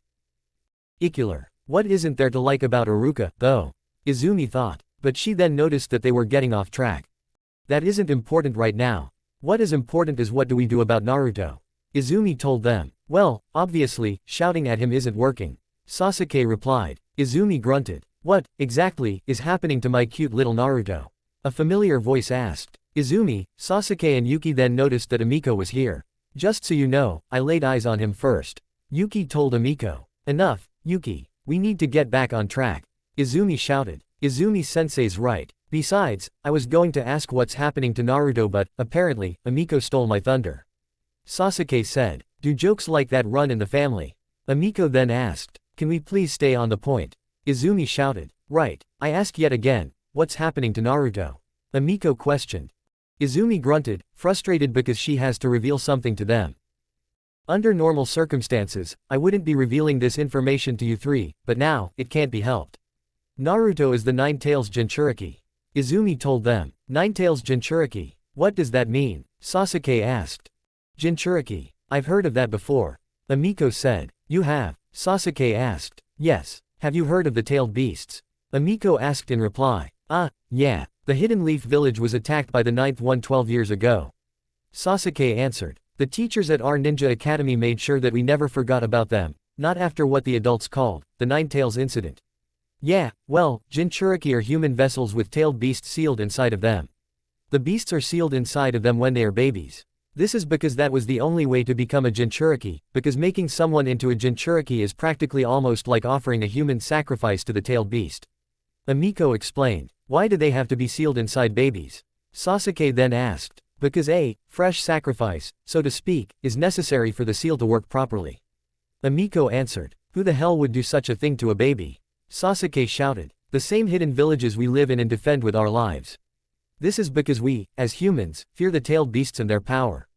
Icular. What isn't there to like about Iruka, though? Izumi thought, but she then noticed that they were getting off track. That isn't important right now. What is important is what do we do about Naruto? Izumi told them. Well, obviously, shouting at him isn't working. Sasuke replied. Izumi grunted. What, exactly, is happening to my cute little Naruto? A familiar voice asked. Izumi, Sasuke and Yuki then noticed that Amiko was here. Just so you know, I laid eyes on him first. Yuki told Amiko. Enough, Yuki. We need to get back on track. Izumi shouted. Izumi-sensei's right. Besides, I was going to ask what's happening to Naruto but, apparently, Amiko stole my thunder. Sasuke said. Do jokes like that run in the family? Amiko then asked. Can we please stay on the point? Izumi shouted. Right. I ask yet again. What's happening to Naruto? Amiko questioned. Izumi grunted, frustrated because she has to reveal something to them. Under normal circumstances, I wouldn't be revealing this information to you three, but now, it can't be helped. Nine-Tails Jinchuriki. Izumi told them. Nine-Tails Jinchuriki. What does that mean? Sasuke asked. Jinchuriki. I've heard of that before. Amiko said. You have? Sasuke asked. Yes. Have you heard of the tailed beasts? Amiko asked in reply. Yeah. The Hidden Leaf Village was attacked by the Ninth One 12 years ago. Sasuke answered. The teachers at our ninja academy made sure that we never forgot about them, not after what the adults called, the Nine-Tails incident. Yeah, well, Jinchuriki are human vessels with tailed beasts sealed inside of them. The beasts are sealed inside of them when they are babies. This is because that was the only way to become a Jinchuriki, because making someone into a Jinchuriki is practically almost like offering a human sacrifice to the tailed beast. Amiko explained. Why do they have to be sealed inside babies? Sasuke then asked. Because a fresh sacrifice, so to speak, is necessary for the seal to work properly. Amiko answered. Who the hell would do such a thing to a baby? Sasuke shouted. The same hidden villages we live in and defend with our lives. This is because we, as humans, fear the tailed beasts and their power.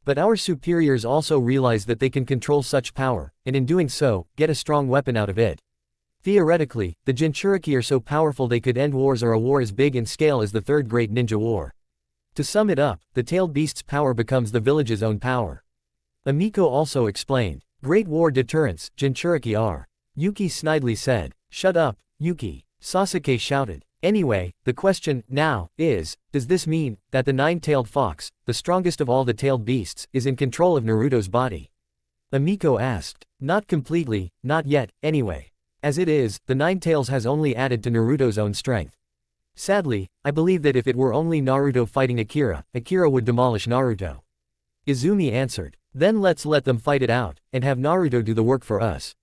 But our superiors also realize that they can control such power, and in doing so, get a strong weapon out of it. Theoretically, the Jinchuriki are so powerful they could end wars or a war as big in scale as the Third Great Ninja War. To sum it up, the tailed beast's power becomes the village's own power. Amiko also explained. Great war deterrents, Jinchuriki are. Yuki snidely said. Shut up, Yuki. Sasuke shouted. Anyway, the question, now, is, does this mean, that the nine-tailed fox, the strongest of all the tailed beasts, is in control of Naruto's body? Amiko asked. Not completely, not yet, anyway. As it is, the nine tails has only added to Naruto's own strength. Sadly, I believe that if it were only Naruto fighting Akira, Akira would demolish Naruto. Izumi answered. Then let's let them fight it out, and have Naruto do the work for us.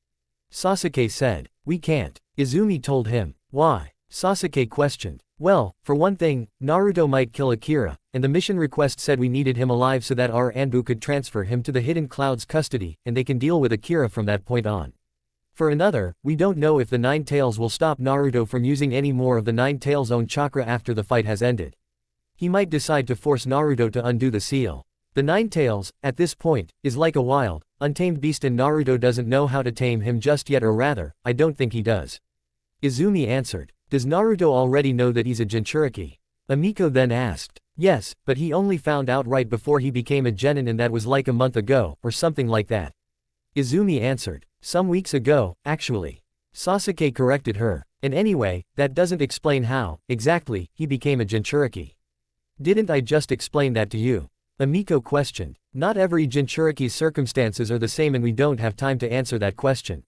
Sasuke said. We can't. Izumi told him. Why? Sasuke questioned. Well, for one thing, Naruto might kill Akira, and the mission request said we needed him alive so that our Anbu could transfer him to the Hidden Cloud's custody, and they can deal with Akira from that point on. For another, we don't know if the Nine Tails will stop Naruto from using any more of the Nine Tails' own chakra after the fight has ended. He might decide to force Naruto to undo the seal. The Nine Tails, at this point, is like a wild, untamed beast and Naruto doesn't know how to tame him just yet, or rather, I don't think he does. Izumi answered. Does Naruto already know that he's a Jinchuriki? Amiko then asked. Yes, but he only found out right before he became a genin, and that was like a month ago, or something like that. Izumi answered. Some weeks ago, actually. Sasuke corrected her. And anyway, that doesn't explain how, exactly, he became a Jinchuriki. Didn't I just explain that to you? Amiko questioned. Not every Jinchuriki's circumstances are the same and we don't have time to answer that question.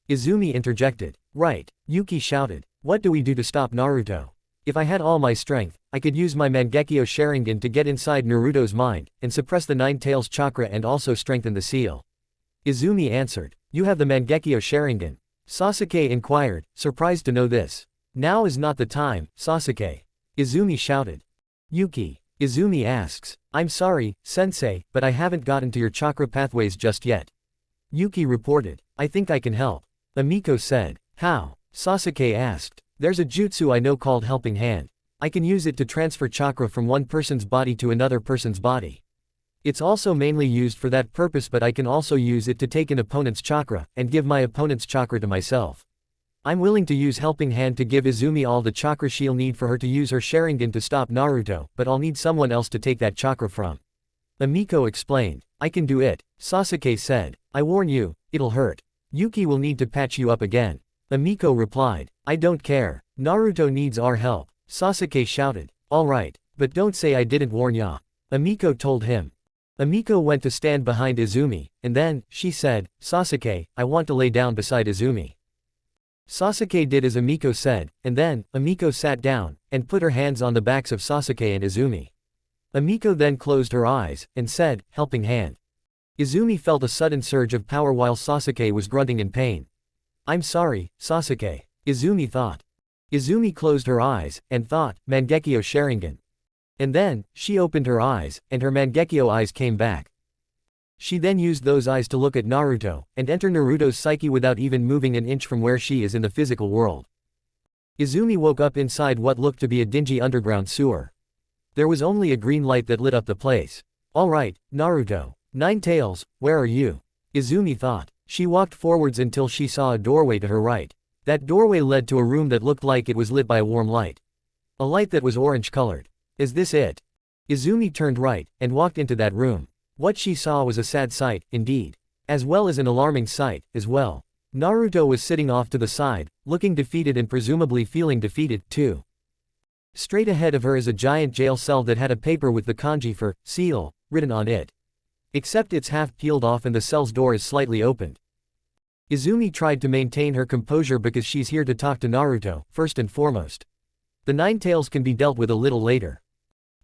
Izumi interjected. Right. Yuki shouted. What do we do to stop Naruto? If I had all my strength, I could use my Mangekyo Sharingan to get inside Naruto's mind, and suppress the Nine Tails chakra and also strengthen the seal. Izumi answered. You have the Mangekyo Sharingan? Sasuke inquired, surprised to know this. Now is not the time, Sasuke. Izumi shouted. Yuki. Izumi asks. I'm sorry, sensei, but I haven't gotten to your chakra pathways just yet. Yuki reported. I think I can help. Amiko said. How? Sasuke asked. There's a jutsu I know called Helping Hand. I can use it to transfer chakra from one person's body to another person's body. It's also mainly used for that purpose, but I can also use it to take an opponent's chakra, and give my opponent's chakra to myself. I'm willing to use Helping Hand to give Izumi all the chakra she'll need for her to use her Sharingan to stop Naruto, but I'll need someone else to take that chakra from. Amiko explained. I can do it, Sasuke said. I warn you, it'll hurt. Yuki will need to patch you up again. Amiko replied. I don't care. Naruto needs our help. Sasuke shouted. Alright, but don't say I didn't warn ya. Amiko told him. Amiko went to stand behind Izumi, and then, she said, Sasuke, I want to lay down beside Izumi. Sasuke did as Amiko said, and then, Amiko sat down, and put her hands on the backs of Sasuke and Izumi. Amiko then closed her eyes, and said, Helping Hand. Izumi felt a sudden surge of power while Sasuke was grunting in pain. I'm sorry, Sasuke. Izumi thought. Izumi closed her eyes, and thought, Mangekyo Sharingan. And then, she opened her eyes, and her Mangekyo eyes came back. She then used those eyes to look at Naruto, and enter Naruto's psyche without even moving an inch from where she is in the physical world. Izumi woke up inside what looked to be a dingy underground sewer. There was only a green light that lit up the place. Alright, Naruto. Nine Tails, where are you? Izumi thought. She walked forwards until she saw a doorway to her right. That doorway led to a room that looked like it was lit by a warm light. A light that was orange-colored. Is this it? Izumi turned right, and walked into that room. What she saw was a sad sight, indeed. As well as an alarming sight, as well. Naruto was sitting off to the side, looking defeated and presumably feeling defeated, too. Straight ahead of her is a giant jail cell that had a paper with the kanji for seal written on it. Except it's half peeled off and the cell's door is slightly opened. Izumi tried to maintain her composure because she's here to talk to Naruto, first and foremost. The Nine Tails can be dealt with a little later.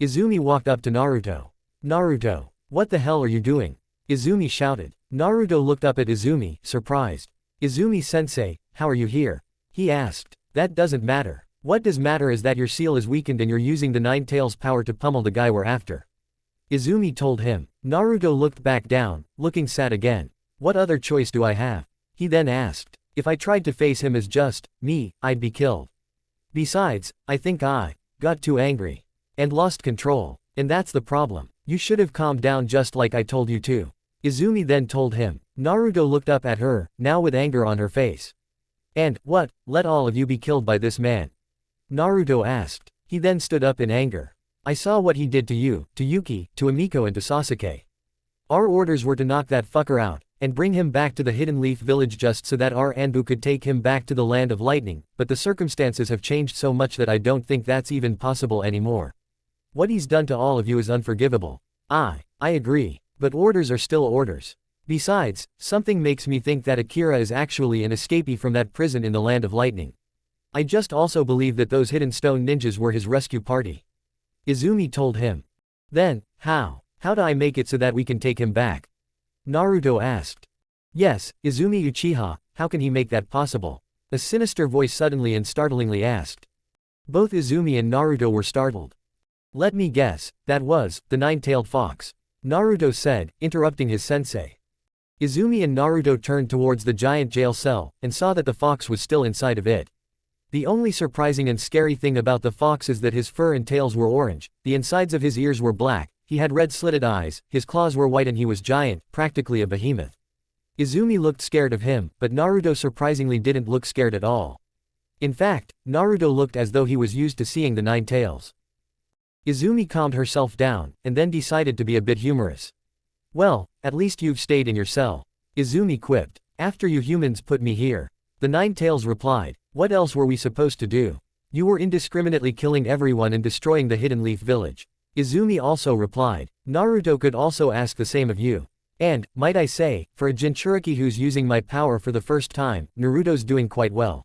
Izumi walked up to Naruto. Naruto. What the hell are you doing? Izumi shouted. Naruto looked up at Izumi, surprised. Izumi-sensei, how are you here? He asked. That doesn't matter. What does matter is that your seal is weakened and you're using the Nine Tails power to pummel the guy we're after. Izumi told him. Naruto looked back down, looking sad again. What other choice do I have? He then asked. If I tried to face him as just me, I'd be killed. Besides, I think I got too angry and lost control. And that's the problem. You should have calmed down just like I told you to. Izumi then told him. Naruto looked up at her, now with anger on her face. And, what, let all of you be killed by this man? Naruto asked. He then stood up in anger. I saw what he did to you, to Yuki, to Amiko and to Sasuke. Our orders were to knock that fucker out, and bring him back to the Hidden Leaf Village just so that our Anbu could take him back to the Land of Lightning, but the circumstances have changed so much that I don't think that's even possible anymore. What he's done to all of you is unforgivable. I agree, but orders are still orders. Besides, something makes me think that Akira is actually an escapee from that prison in the Land of Lightning. I just also believe that those hidden stone ninjas were his rescue party. Izumi told him. Then, how do I make it so that we can take him back? Naruto asked. Yes, Izumi Uchiha, how can he make that possible? A sinister voice suddenly and startlingly asked. Both Izumi and Naruto were startled. Let me guess, that was the nine-tailed fox. Naruto said, interrupting his sensei. Izumi and Naruto turned towards the giant jail cell, and saw that the fox was still inside of it. The only surprising and scary thing about the fox is that his fur and tails were orange, the insides of his ears were black, he had red slitted eyes, his claws were white and he was giant, practically a behemoth. Izumi looked scared of him, but Naruto surprisingly didn't look scared at all. In fact, Naruto looked as though he was used to seeing the nine tails. Izumi calmed herself down, and then decided to be a bit humorous. Well, at least you've stayed in your cell. Izumi quipped. After you humans put me here. The Nine Tails replied. What else were we supposed to do? You were indiscriminately killing everyone and destroying the Hidden Leaf Village. Izumi also replied. Naruto could also ask the same of you. And, might I say, for a Jinchuriki who's using my power for the first time, Naruto's doing quite well.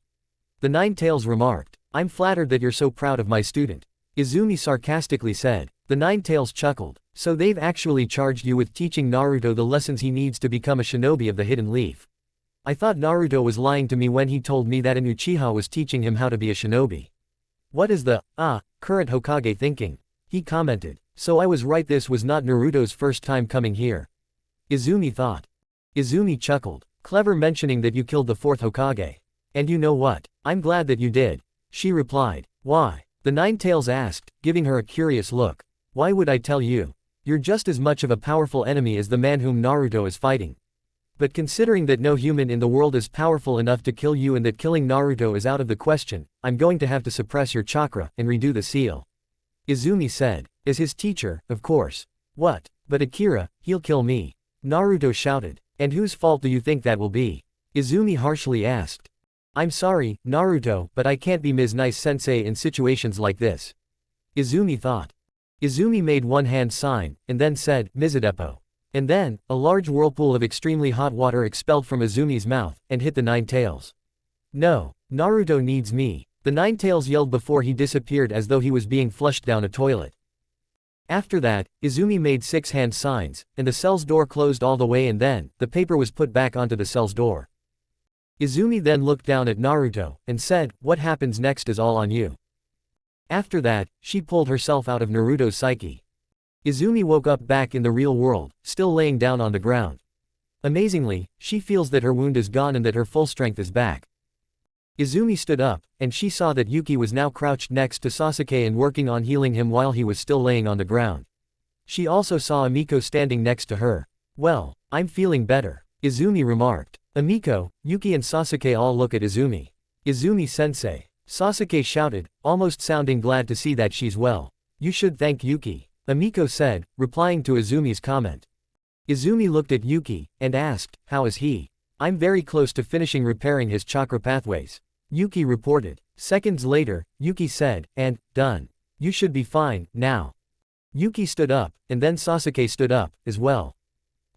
The Nine Tails remarked. I'm flattered that you're so proud of my student. Izumi sarcastically said. The Nine Tails chuckled. So they've actually charged you with teaching Naruto the lessons he needs to become a shinobi of the Hidden Leaf. I thought Naruto was lying to me when he told me that an Uchiha was teaching him how to be a shinobi. What is the, current Hokage thinking? He commented. So I was right, this was not Naruto's first time coming here. Izumi thought. Izumi chuckled. Clever mentioning that you killed the fourth Hokage. And you know what? I'm glad that you did. She replied. Why? The Nine Tails asked, giving her a curious look. Why would I tell you? You're just as much of a powerful enemy as the man whom Naruto is fighting. But considering that no human in the world is powerful enough to kill you and that killing Naruto is out of the question, I'm going to have to suppress your chakra and redo the seal. Izumi said. As his teacher, of course. What? But Akira, he'll kill me. Naruto shouted. And whose fault do you think that will be? Izumi harshly asked. I'm sorry, Naruto, but I can't be Ms. Nice Sensei in situations like this. Izumi thought. Izumi made one hand sign, and then said, Mizudepo. And then, a large whirlpool of extremely hot water expelled from Izumi's mouth, and hit the Nine Tails. No, Naruto needs me. The Nine Tails yelled before he disappeared as though he was being flushed down a toilet. After that, Izumi made 6 hand signs, and the cell's door closed all the way and then, the paper was put back onto the cell's door. Izumi then looked down at Naruto, and said, what happens next is all on you. After that, she pulled herself out of Naruto's psyche. Izumi woke up back in the real world, still laying down on the ground. Amazingly, she feels that her wound is gone and that her full strength is back. Izumi stood up, and she saw that Yuki was now crouched next to Sasuke and working on healing him while he was still laying on the ground. She also saw Amiko standing next to her. Well, I'm feeling better, Izumi remarked. Amiko, Yuki and Sasuke all look at Izumi. Izumi-sensei. Sasuke shouted, almost sounding glad to see that she's well. You should thank Yuki. Amiko said, replying to Izumi's comment. Izumi looked at Yuki, and asked, how is he? I'm very close to finishing repairing his chakra pathways. Yuki reported. Seconds later, Yuki said, and, done. You should be fine, now. Yuki stood up, and then Sasuke stood up, as well.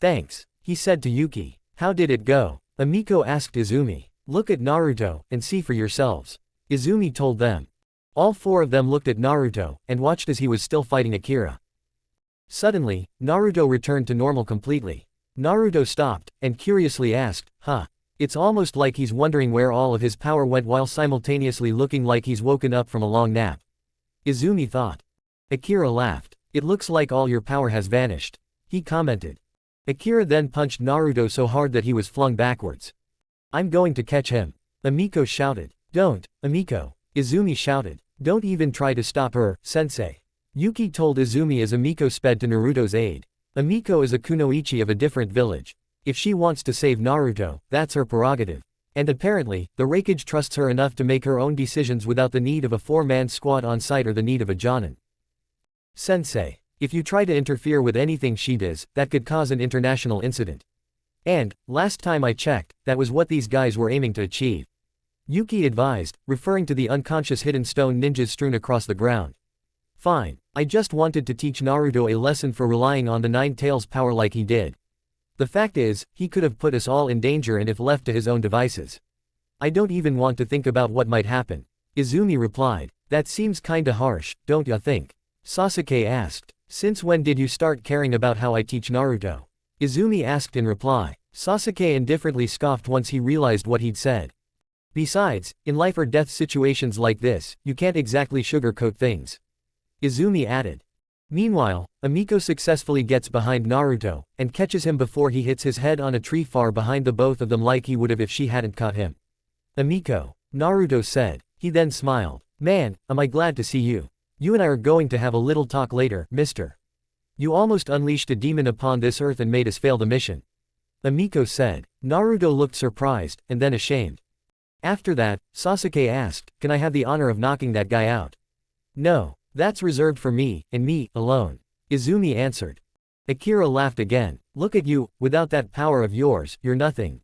Thanks, he said to Yuki. How did it go? Amiko asked Izumi. Look at Naruto, and see for yourselves. Izumi told them. All 4 of them looked at Naruto, and watched as he was still fighting Akira. Suddenly, Naruto returned to normal completely. Naruto stopped, and curiously asked, huh? It's almost like he's wondering where all of his power went while simultaneously looking like he's woken up from a long nap. Izumi thought. Akira laughed. It looks like all your power has vanished. He commented. Akira then punched Naruto so hard that he was flung backwards. I'm going to catch him. Amiko shouted. Don't, Amiko. Izumi shouted. Don't even try to stop her, sensei. Yuki told Izumi as Amiko sped to Naruto's aid. Amiko is a kunoichi of a different village. If she wants to save Naruto, that's her prerogative. And apparently, the Raikage trusts her enough to make her own decisions without the need of a four-man squad on site or the need of a Jonin. Sensei, if you try to interfere with anything she does, that could cause an international incident. And, last time I checked, that was what these guys were aiming to achieve. Yuki advised, referring to the unconscious hidden stone ninjas strewn across the ground. Fine, I just wanted to teach Naruto a lesson for relying on the Nine Tails power like he did. The fact is, he could have put us all in danger and if left to his own devices. I don't even want to think about what might happen. Izumi replied. That seems kinda harsh, don't ya think? Sasuke asked. Since when did you start caring about how I teach Naruto? Izumi asked in reply. Sasuke indifferently scoffed once he realized what he'd said. Besides, in life or death situations like this, you can't exactly sugarcoat things. Izumi added. Meanwhile, Amiko successfully gets behind Naruto, and catches him before he hits his head on a tree far behind the both of them like he would have if she hadn't caught him. Amiko, Naruto said. He then smiled. Man, am I glad to see you. You and I are going to have a little talk later, mister. You almost unleashed a demon upon this earth and made us fail the mission. Amiko said. Naruto looked surprised, and then ashamed. After that, Sasuke asked, can I have the honor of knocking that guy out? No. That's reserved for me, and me, alone. Izumi answered. Akira laughed again. Look at you, without that power of yours, you're nothing.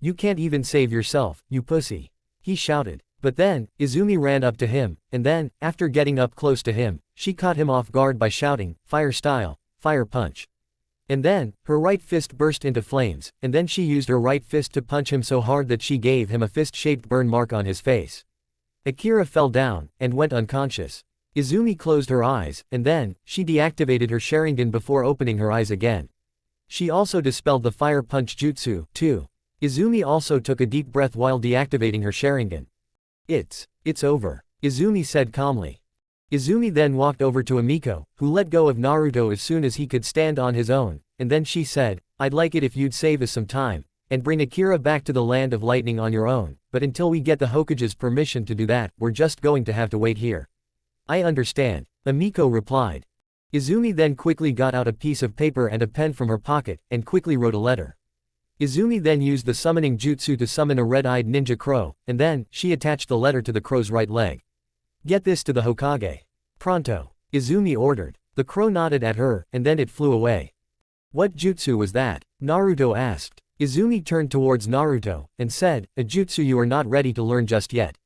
You can't even save yourself, you pussy. He shouted. But then, Izumi ran up to him, and then, after getting up close to him, she caught him off guard by shouting, fire style, fire punch. And then, her right fist burst into flames, and then she used her right fist to punch him so hard that she gave him a fist-shaped burn mark on his face. Akira fell down, and went unconscious. Izumi closed her eyes, and then, she deactivated her Sharingan before opening her eyes again. She also dispelled the fire punch jutsu, too. Izumi also took a deep breath while deactivating her Sharingan. It's over, Izumi said calmly. Izumi then walked over to Amiko, who let go of Naruto as soon as he could stand on his own, and then she said, I'd like it if you'd save us some time, and bring Akira back to the land of lightning on your own, but until we get the Hokage's permission to do that, we're just going to have to wait here. I understand, Amiko replied. Izumi then quickly got out a piece of paper and a pen from her pocket, and quickly wrote a letter. Izumi then used the summoning jutsu to summon a red-eyed ninja crow, and then, she attached the letter to the crow's right leg. Get this to the Hokage. Pronto, Izumi ordered. The crow nodded at her, and then it flew away. What jutsu was that? Naruto asked. Izumi turned towards Naruto, and said, a jutsu you are not ready to learn just yet.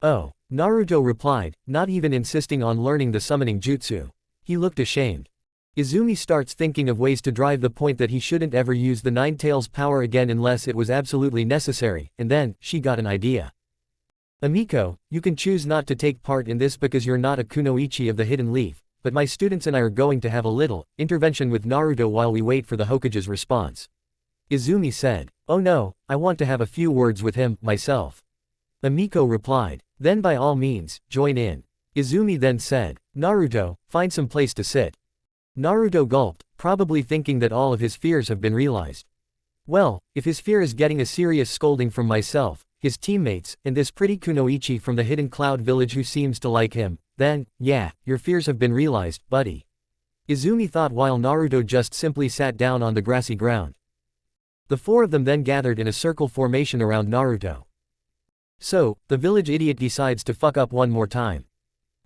Oh. Naruto replied, not even insisting on learning the summoning jutsu. He looked ashamed. Izumi starts thinking of ways to drive the point that he shouldn't ever use the Nine Tails power again unless it was absolutely necessary, and then, she got an idea. Amiko, you can choose not to take part in this because you're not a kunoichi of the Hidden Leaf, but my students and I are going to have a little intervention with Naruto while we wait for the Hokage's response. Izumi said, oh no, I want to have a few words with him, myself. Amiko replied, then by all means, join in. Izumi then said, Naruto, find some place to sit. Naruto gulped, probably thinking that all of his fears have been realized. Well, if his fear is getting a serious scolding from myself, his teammates, and this pretty kunoichi from the Hidden Cloud Village who seems to like him, then, yeah, your fears have been realized, buddy. Izumi thought while Naruto just simply sat down on the grassy ground. The four of them then gathered in a circle formation around Naruto. So, the village idiot decides to fuck up one more time.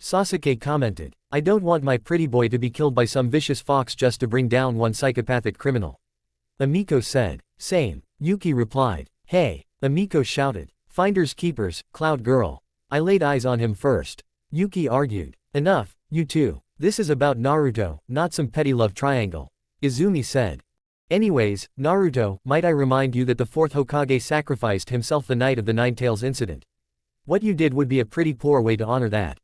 Sasuke commented, I don't want my pretty boy to be killed by some vicious fox just to bring down one psychopathic criminal. Amiko said, same, Yuki replied. Hey, Amiko shouted, finders keepers, Cloud Girl. I laid eyes on him first. Yuki argued, enough, you two. This is about Naruto, not some petty love triangle. Izumi said. Anyways, Naruto, might I remind you that the fourth Hokage sacrificed himself the night of the Nine Tails incident. What you did would be a pretty poor way to honor that.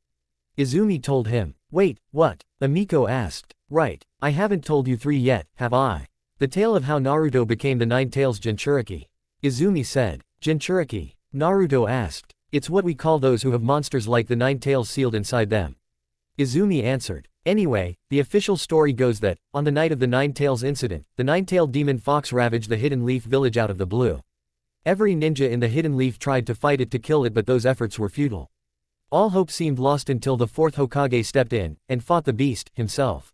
Izumi told him. Wait, what? Amiko asked. Right, I haven't told you 3 yet, have I? The tale of how Naruto became the Nine Tails Jinchuriki. Izumi said. Jinchuriki? Naruto asked. It's what we call those who have monsters like the Nine Tails sealed inside them. Izumi answered. Anyway, the official story goes that, on the night of the Nine Tails incident, the nine-tailed demon fox ravaged the Hidden Leaf village out of the blue. Every ninja in the Hidden Leaf tried to fight it to kill it, but those efforts were futile. All hope seemed lost until the 4th Hokage stepped in, and fought the beast, himself.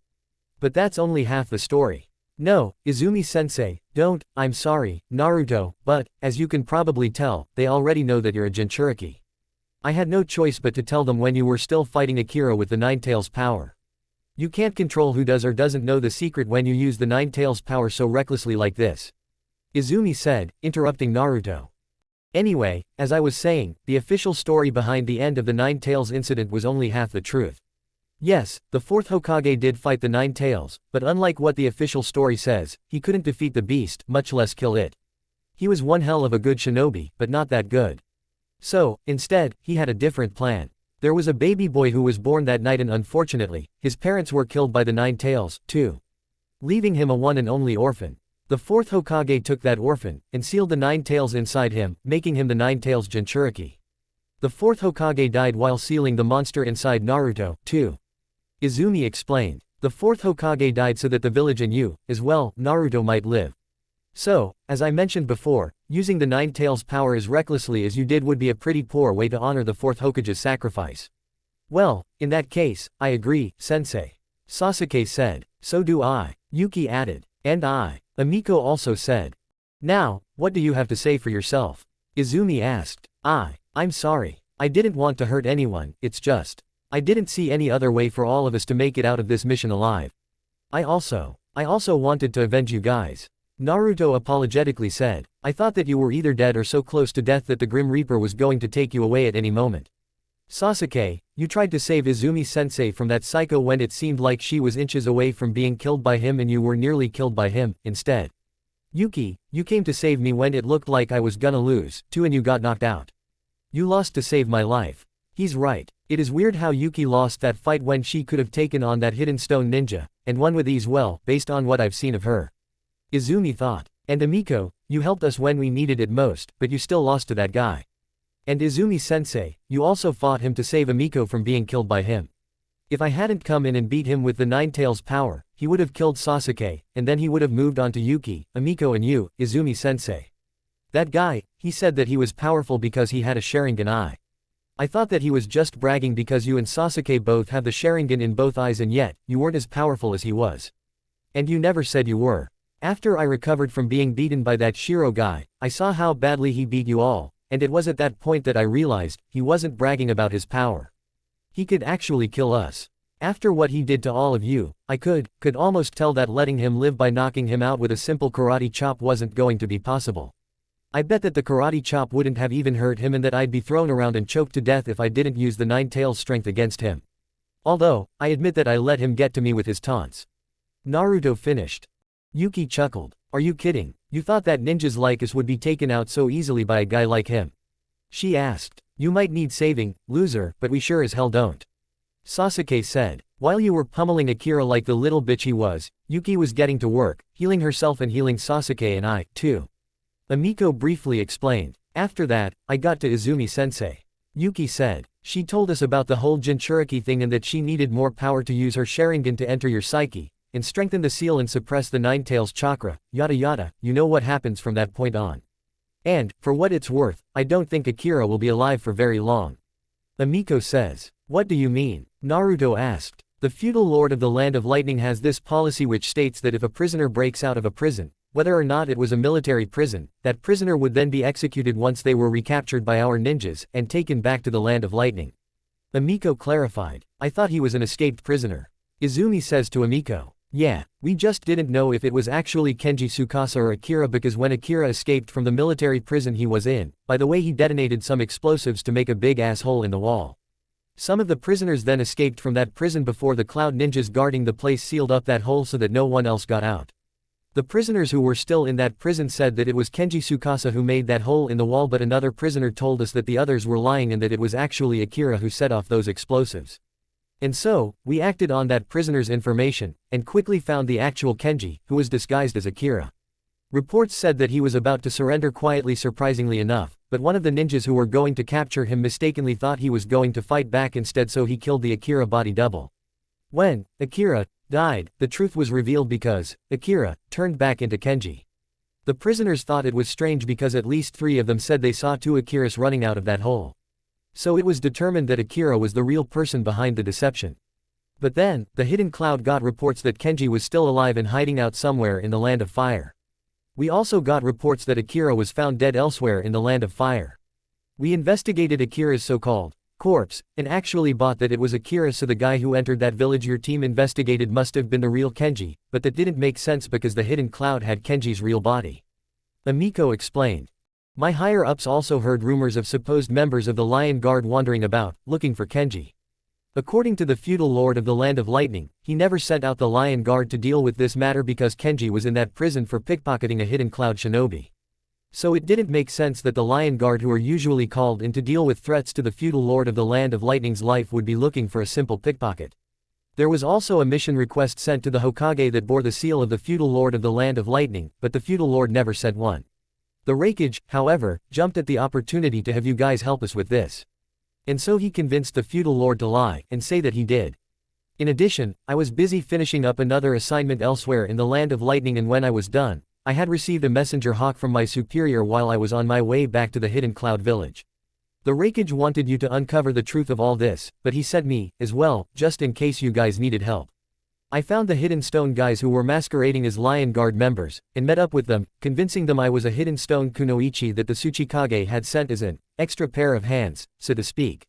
But that's only half the story. No, Izumi-sensei, don't, I'm sorry, Naruto, but, as you can probably tell, they already know that you're a Jinchuriki. I had no choice but to tell them when you were still fighting Akira with the Nine Tails power. You can't control who does or doesn't know the secret when you use the Nine Tails power so recklessly like this. Izumi said, interrupting Naruto. Anyway, as I was saying, the official story behind the end of the Nine Tails incident was only half the truth. Yes, the 4th Hokage did fight the Nine Tails, but unlike what the official story says, he couldn't defeat the beast, much less kill it. He was one hell of a good shinobi, but not that good. So, instead, he had a different plan. There was a baby boy who was born that night, and unfortunately, his parents were killed by the Nine Tails, too. Leaving him a one and only orphan. The 4th Hokage took that orphan, and sealed the Nine Tails inside him, making him the Nine Tails Jinchuriki. The 4th Hokage died while sealing the monster inside Naruto, too. Izumi explained. The 4th Hokage died so that the village and you, as well, Naruto might live. So, as I mentioned before, using the Nine Tails power as recklessly as you did would be a pretty poor way to honor the 4th Hokage's sacrifice. Well, in that case, I agree, sensei. Sasuke said. So do I. Yuki added. And I. Amiko also said. Now, what do you have to say for yourself? Izumi asked. I'm sorry. I didn't want to hurt anyone, it's just. I didn't see any other way for all of us to make it out of this mission alive. I also wanted to avenge you guys. Naruto apologetically said. I thought that you were either dead or so close to death that the Grim Reaper was going to take you away at any moment. Sasuke, you tried to save Izumi-sensei from that psycho when it seemed like she was inches away from being killed by him and you were nearly killed by him, instead. Yuki, you came to save me when it looked like I was gonna lose, too, and you got knocked out. You lost to save my life. He's right. It is weird how Yuki lost that fight when she could have taken on that hidden stone ninja, and won with ease, well, based on what I've seen of her. Izumi thought. And Amiko, you helped us when we needed it most, but you still lost to that guy. And Izumi-sensei, you also fought him to save Amiko from being killed by him. If I hadn't come in and beat him with the Nine Tails power, he would have killed Sasuke, and then he would have moved on to Yuki, Amiko and you, Izumi-sensei. That guy, he said that he was powerful because he had a Sharingan. I thought that he was just bragging because you and Sasuke both have the Sharingan in both eyes, and yet, you weren't as powerful as he was. And you never said you were. After I recovered from being beaten by that Shiro guy, I saw how badly he beat you all. And it was at that point that I realized, he wasn't bragging about his power. He could actually kill us. After what he did to all of you, I could almost tell that letting him live by knocking him out with a simple karate chop wasn't going to be possible. I bet that the karate chop wouldn't have even hurt him and that I'd be thrown around and choked to death if I didn't use the Nine Tails strength against him. Although, I admit that I let him get to me with his taunts. Naruto finished. Yuki chuckled. Are you kidding? You thought that ninjas like us would be taken out so easily by a guy like him? She asked. You might need saving, loser, but we sure as hell don't. Sasuke said. While you were pummeling Akira like the little bitch he was, Yuki was getting to work, healing herself and healing Sasuke and I, too. Amiko briefly explained. After that, I got to Izumi-sensei. Yuki said. She told us about the whole Jinchuriki thing and that she needed more power to use her Sharingan to enter your psyche, and strengthen the seal and suppress the Nine Tails chakra, yada yada, you know what happens from that point on. And, for what it's worth, I don't think Akira will be alive for very long. Amiko says. What do you mean? Naruto asked. The feudal lord of the Land of Lightning has this policy which states that if a prisoner breaks out of a prison, whether or not it was a military prison, that prisoner would then be executed once they were recaptured by our ninjas, and taken back to the Land of Lightning. Amiko clarified. I thought he was an escaped prisoner. Izumi says to Amiko. Yeah, we just didn't know if it was actually Kenji Tsukasa or Akira, because when Akira escaped from the military prison he was in, by the way, he detonated some explosives to make a big ass hole in the wall. Some of the prisoners then escaped from that prison before the Cloud Ninjas guarding the place sealed up that hole so that no one else got out. The prisoners who were still in that prison said that it was Kenji Tsukasa who made that hole in the wall, but another prisoner told us that the others were lying and that it was actually Akira who set off those explosives. And so, we acted on that prisoner's information, and quickly found the actual Kenji, who was disguised as Akira. Reports said that he was about to surrender quietly surprisingly enough, but one of the ninjas who were going to capture him mistakenly thought he was going to fight back instead, so he killed the Akira body double. When Akira died, the truth was revealed because Akira turned back into Kenji. The prisoners thought it was strange because at least 3 of them said they saw 2 Akiras running out of that hole. So it was determined that Akira was the real person behind the deception. But then, the hidden cloud got reports that Kenji was still alive and hiding out somewhere in the Land of Fire. We also got reports that Akira was found dead elsewhere in the Land of Fire. We investigated Akira's so-called corpse, and actually bought that it was Akira, so the guy who entered that village your team investigated must have been the real Kenji, but that didn't make sense because the hidden cloud had Kenji's real body. Amiko explained. My higher-ups also heard rumors of supposed members of the Lion Guard wandering about, looking for Kenji. According to the feudal lord of the Land of Lightning, he never sent out the Lion Guard to deal with this matter because Kenji was in that prison for pickpocketing a hidden cloud shinobi. So it didn't make sense that the Lion Guard, who are usually called in to deal with threats to the feudal lord of the Land of Lightning's life, would be looking for a simple pickpocket. There was also a mission request sent to the Hokage that bore the seal of the feudal lord of the Land of Lightning, but the feudal lord never sent one. The Raikage, however, jumped at the opportunity to have you guys help us with this. And so he convinced the feudal lord to lie and say that he did. In addition, I was busy finishing up another assignment elsewhere in the Land of Lightning, and when I was done, I had received a messenger hawk from my superior while I was on my way back to the Hidden Cloud Village. The Raikage wanted you to uncover the truth of all this, but he sent me, as well, just in case you guys needed help. I found the Hidden Stone guys who were masquerading as Lion Guard members, and met up with them, convincing them I was a Hidden Stone kunoichi that the Tsuchikage had sent as an extra pair of hands, so to speak.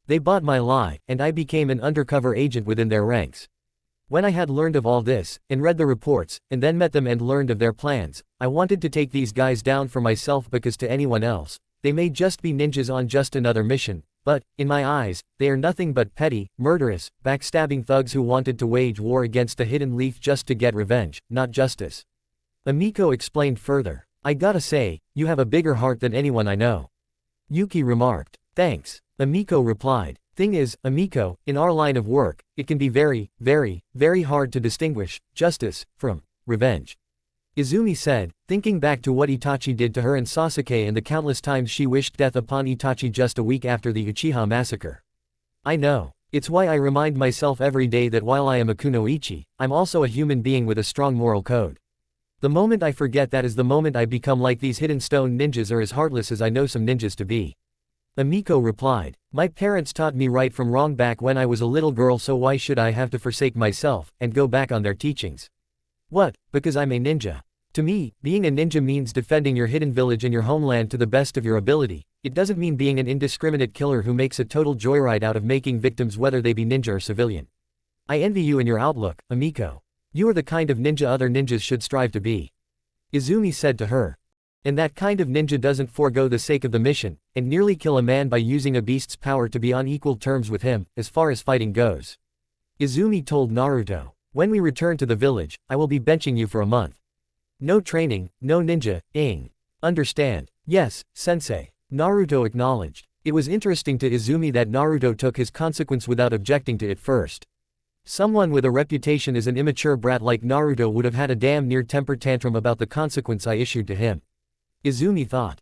They bought my lie, and I became an undercover agent within their ranks. When I had learned of all this, and read the reports, and then met them and learned of their plans, I wanted to take these guys down for myself because to anyone else, they may just be ninjas on just another mission, but, in my eyes, they are nothing but petty, murderous, backstabbing thugs who wanted to wage war against the Hidden Leaf just to get revenge, not justice. Amiko explained further. I gotta say, you have a bigger heart than anyone I know. Yuki remarked. Thanks. Amiko replied. Thing is, Amiko, in our line of work, it can be very, very, very hard to distinguish justice from revenge. Izumi said, thinking back to what Itachi did to her and Sasuke and the countless times she wished death upon Itachi just a week after the Uchiha massacre. I know. It's why I remind myself every day that while I am a kunoichi, I'm also a human being with a strong moral code. The moment I forget that is the moment I become like these hidden stone ninjas, or as heartless as I know some ninjas to be. Amiko replied, my parents taught me right from wrong back when I was a little girl, so why should I have to forsake myself, and go back on their teachings? What, because I'm a ninja? To me, being a ninja means defending your hidden village and your homeland to the best of your ability. It doesn't mean being an indiscriminate killer who makes a total joyride out of making victims, whether they be ninja or civilian. I envy you and your outlook, Amiko. You are the kind of ninja other ninjas should strive to be. Izumi said to her. And that kind of ninja doesn't forego the sake of the mission, and nearly kill a man by using a beast's power to be on equal terms with him, as far as fighting goes. Izumi told Naruto. When we return to the village, I will be benching you for a month. No training, no ninja, ing. Understand? Yes, sensei. Naruto acknowledged. It was interesting to Izumi that Naruto took his consequence without objecting to it first. Someone with a reputation as an immature brat like Naruto would have had a damn near temper tantrum about the consequence I issued to him. Izumi thought.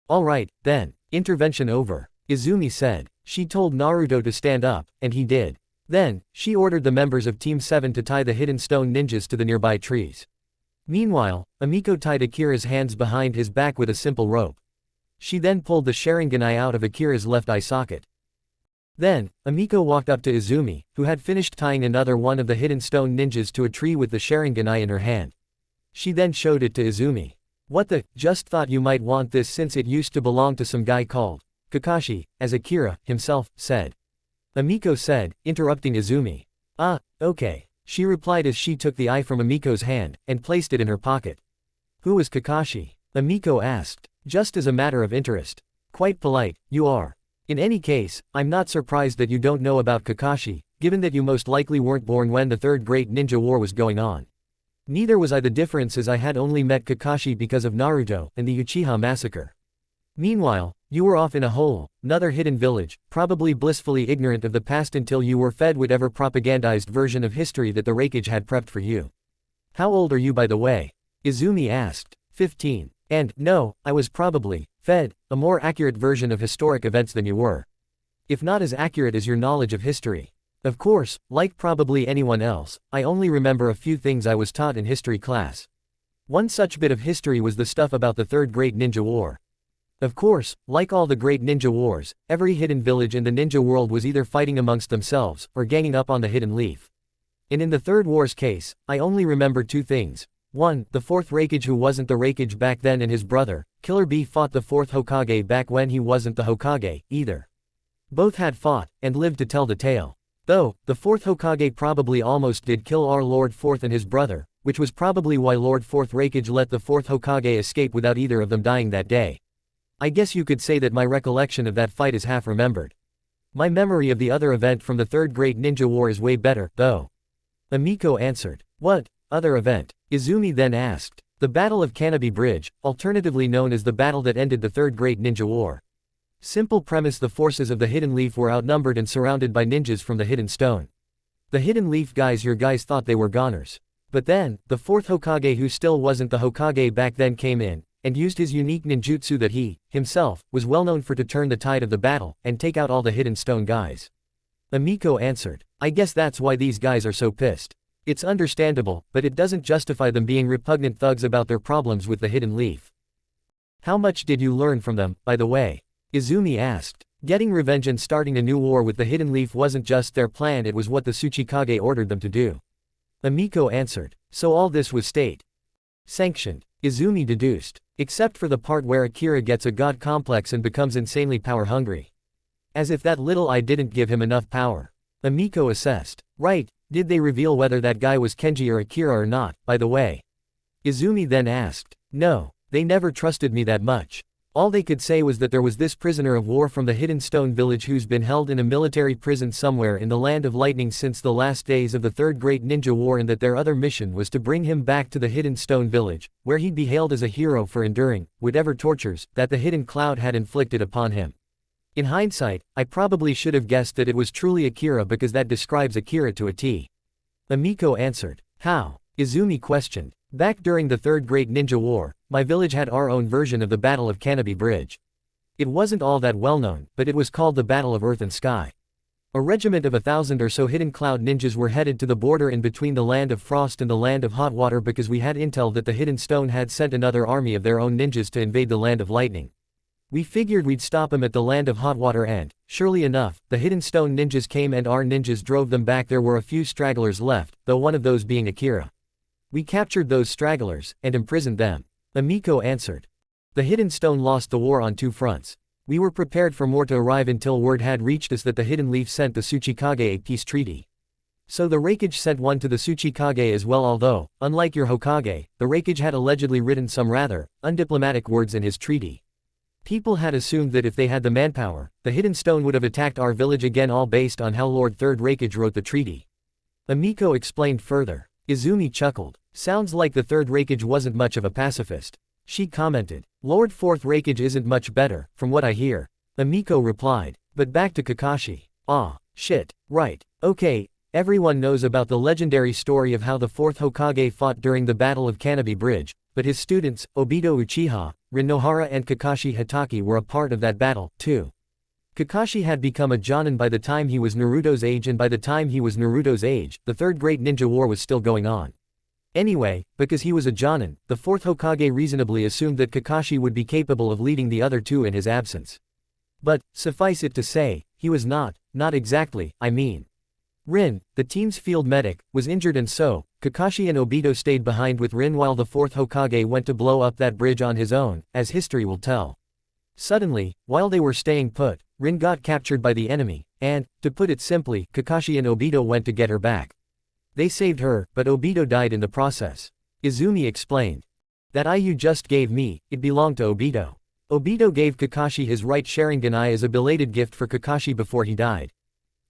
Alright, then. Intervention over. Izumi said. She told Naruto to stand up, and he did. Then, she ordered the members of Team 7 to tie the hidden stone ninjas to the nearby trees. Meanwhile, Amiko tied Akira's hands behind his back with a simple rope. She then pulled the Sharingan eye out of Akira's left eye socket. Then, Amiko walked up to Izumi, who had finished tying another one of the hidden stone ninjas to a tree with the Sharingan eye in her hand. She then showed it to Izumi. What the, just thought you might want this since it used to belong to some guy called Kakashi, as Akira, himself, said. Amiko said, interrupting Izumi. Ah, okay. She replied as she took the eye from Amiko's hand, and placed it in her pocket. Who is Kakashi? Amiko asked. Just as a matter of interest. Quite polite, you are. In any case, I'm not surprised that you don't know about Kakashi, given that you most likely weren't born when the Third Great Ninja War was going on. Neither was I. The difference is I had only met Kakashi because of Naruto and the Uchiha massacre. Meanwhile, You were off in a hole, another hidden village, probably blissfully ignorant of the past until you were fed whatever propagandized version of history that the Raikage had prepped for you. How old are you by the way? Izumi asked. 15. And, no, I was probably fed a more accurate version of historic events than you were. If not as accurate as your knowledge of history. Of course, like probably anyone else, I only remember a few things I was taught in history class. One such bit of history was the stuff about the Third Great Ninja War. Of course, like all the great ninja wars, every hidden village in the ninja world was either fighting amongst themselves, or ganging up on the Hidden Leaf. And in the Third War's case, I only remember two things. 1. The fourth Raikage who wasn't the Raikage back then and his brother, Killer Bee fought the fourth Hokage back when he wasn't the Hokage, either. Both had fought, and lived to tell the tale. Though, the fourth Hokage probably almost did kill our Lord Fourth and his brother, which was probably why Lord Fourth Raikage let the fourth Hokage escape without either of them dying that day. I guess you could say that my recollection of that fight is half remembered. My memory of the other event from the Third Great Ninja War is way better, though. Amiko answered. What other event? Izumi then asked. The Battle of Canopy Bridge, alternatively known as the battle that ended the Third Great Ninja War. Simple premise: the forces of the Hidden Leaf were outnumbered and surrounded by ninjas from the Hidden Stone. The Hidden Leaf guys, your guys thought they were goners. But then, the fourth Hokage who still wasn't the Hokage back then came in, and used his unique ninjutsu that he, himself, was well known for to turn the tide of the battle, and take out all the Hidden Stone guys. Amiko answered. I guess that's why these guys are so pissed. It's understandable, but it doesn't justify them being repugnant thugs about their problems with the Hidden Leaf. How much did you learn from them, by the way? Izumi asked. Getting revenge and starting a new war with the Hidden Leaf wasn't just their plan, it was what the Tsuchikage ordered them to do. Amiko answered. So all this was state-sanctioned. Izumi deduced. Except for the part where Akira gets a god complex and becomes insanely power-hungry. As if that little eye didn't give him enough power. Amiko assessed. Right, did they reveal whether that guy was Kenji or Akira or not, by the way? Izumi then asked. No, they never trusted me that much. All they could say was that there was this prisoner of war from the Hidden Stone village who's been held in a military prison somewhere in the Land of Lightning since the last days of the Third Great Ninja War, and that their other mission was to bring him back to the Hidden Stone village, where he'd be hailed as a hero for enduring whatever tortures that the Hidden Cloud had inflicted upon him. In hindsight, I probably should have guessed that it was truly Akira because that describes Akira to a T. Amiko answered. How? Izumi questioned. Back during the Third Great Ninja War, my village had our own version of the Battle of Canopy Bridge. It wasn't all that well known, but it was called the Battle of Earth and Sky. A regiment of 1,000 or so Hidden Cloud ninjas were headed to the border in between the Land of Frost and the Land of Hot Water because we had intel that the Hidden Stone had sent another army of their own ninjas to invade the Land of Lightning. We figured we'd stop them at the Land of Hot Water and, surely enough, the Hidden Stone ninjas came and our ninjas drove them back. There were a few stragglers left, though one of those being Akira. We captured those stragglers, and imprisoned them. Amiko answered. The Hidden Stone lost the war on two fronts. We were prepared for more to arrive until word had reached us that the Hidden Leaf sent the Tsuchikage a peace treaty. So the Raikage sent one to the Tsuchikage as well, although, unlike your Hokage, the Raikage had allegedly written some rather undiplomatic words in his treaty. People had assumed that if they had the manpower, the Hidden Stone would have attacked our village again, all based on how Lord Third Raikage wrote the treaty. Amiko explained further. Izumi chuckled. Sounds like the Third Raikage wasn't much of a pacifist. She commented. Lord Fourth Raikage isn't much better, from what I hear. Amiko replied. But back to Kakashi. Ah, shit. Right. Okay, everyone knows about the legendary story of how the fourth Hokage fought during the Battle of Canopy Bridge, but his students, Obito Uchiha, Rin Nohara and Kakashi Hatake were a part of that battle, too. Kakashi had become a Jonin by the time he was Naruto's age, and by the time he was Naruto's age, the Third Great Ninja War was still going on. Anyway, because he was a Jonin, the fourth Hokage reasonably assumed that Kakashi would be capable of leading the other two in his absence. But, suffice it to say, he was not exactly, I mean. Rin, the team's field medic, was injured, and so, Kakashi and Obito stayed behind with Rin while the fourth Hokage went to blow up that bridge on his own, as history will tell. Suddenly, while they were staying put, Rin got captured by the enemy, and, to put it simply, Kakashi and Obito went to get her back. They saved her, but Obito died in the process. Izumi explained. That eye you just gave me, it belonged to Obito. Obito gave Kakashi his right Sharingan eye as a belated gift for Kakashi before he died.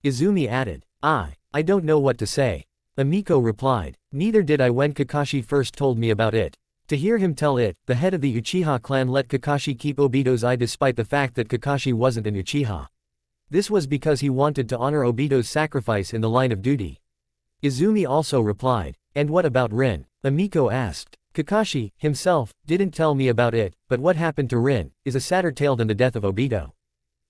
Izumi added. I don't know what to say. Amiko replied. Neither did I when Kakashi first told me about it. To hear him tell it, the head of the Uchiha clan let Kakashi keep Obito's eye despite the fact that Kakashi wasn't an Uchiha. This was because he wanted to honor Obito's sacrifice in the line of duty. Izumi also replied. And what about Rin? Amiko asked. Kakashi, himself, didn't tell me about it, but what happened to Rin is a sadder tale than the death of Obito.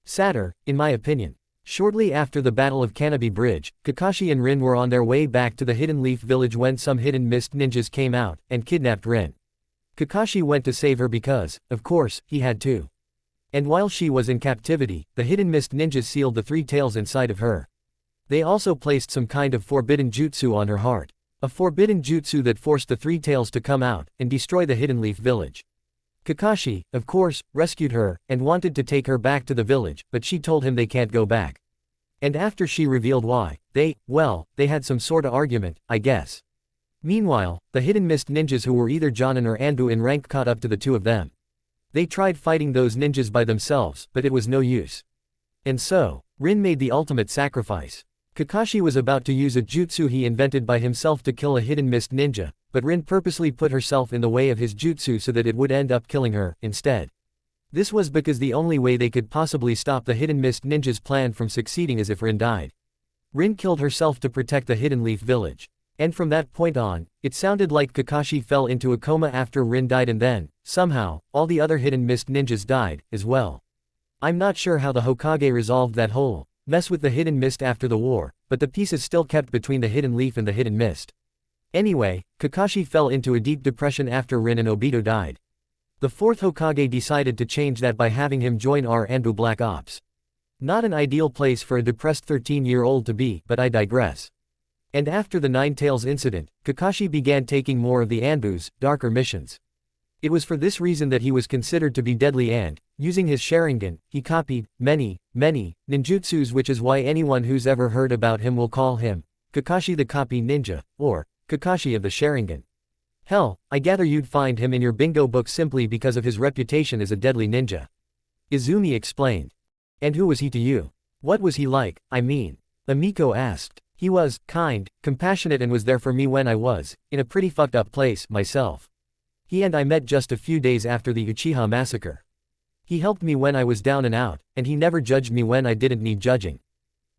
Sadder, in my opinion. Shortly after the Battle of Canopy Bridge, Kakashi and Rin were on their way back to the Hidden Leaf Village when some hidden mist ninjas came out and kidnapped Rin. Kakashi went to save her because, of course, he had to. And while she was in captivity, the hidden mist ninjas sealed the three tails inside of her. They also placed some kind of forbidden jutsu on her heart. A forbidden jutsu that forced the three tails to come out and destroy the Hidden Leaf Village. Kakashi, of course, rescued her and wanted to take her back to the village, but she told him they can't go back. And after she revealed why, they had some sorta argument, I guess. Meanwhile, the hidden mist ninjas who were either Jonin or Anbu in rank caught up to the two of them. They tried fighting those ninjas by themselves, but it was no use. And so, Rin made the ultimate sacrifice. Kakashi was about to use a jutsu he invented by himself to kill a hidden mist ninja, but Rin purposely put herself in the way of his jutsu so that it would end up killing her, instead. This was because the only way they could possibly stop the hidden mist ninja's plan from succeeding is if Rin died. Rin killed herself to protect the Hidden Leaf Village. And from that point on, it sounded like Kakashi fell into a coma after Rin died and then, somehow, all the other hidden mist ninjas died, as well. I'm not sure how the Hokage resolved that whole mess with the hidden mist after the war, but the pieces still kept between the hidden leaf and the hidden mist. Anyway, Kakashi fell into a deep depression after Rin and Obito died. The fourth Hokage decided to change that by having him join Anbu Black Ops. Not an ideal place for a depressed 13-year-old to be, but I digress. And after the Nine Tails incident, Kakashi began taking more of the Anbu's darker missions. It was for this reason that he was considered to be deadly and, using his Sharingan, he copied many ninjutsus, which is why anyone who's ever heard about him will call him Kakashi the Copy Ninja, or Kakashi of the Sharingan. Hell, I gather you'd find him in your bingo book simply because of his reputation as a deadly ninja. Izumi explained. And who was he to you? What was he like, I mean? Amiko asked. He was kind, compassionate, and was there for me when I was in a pretty fucked up place myself. He and I met just a few days after the Uchiha massacre. He helped me when I was down and out, and he never judged me when I didn't need judging.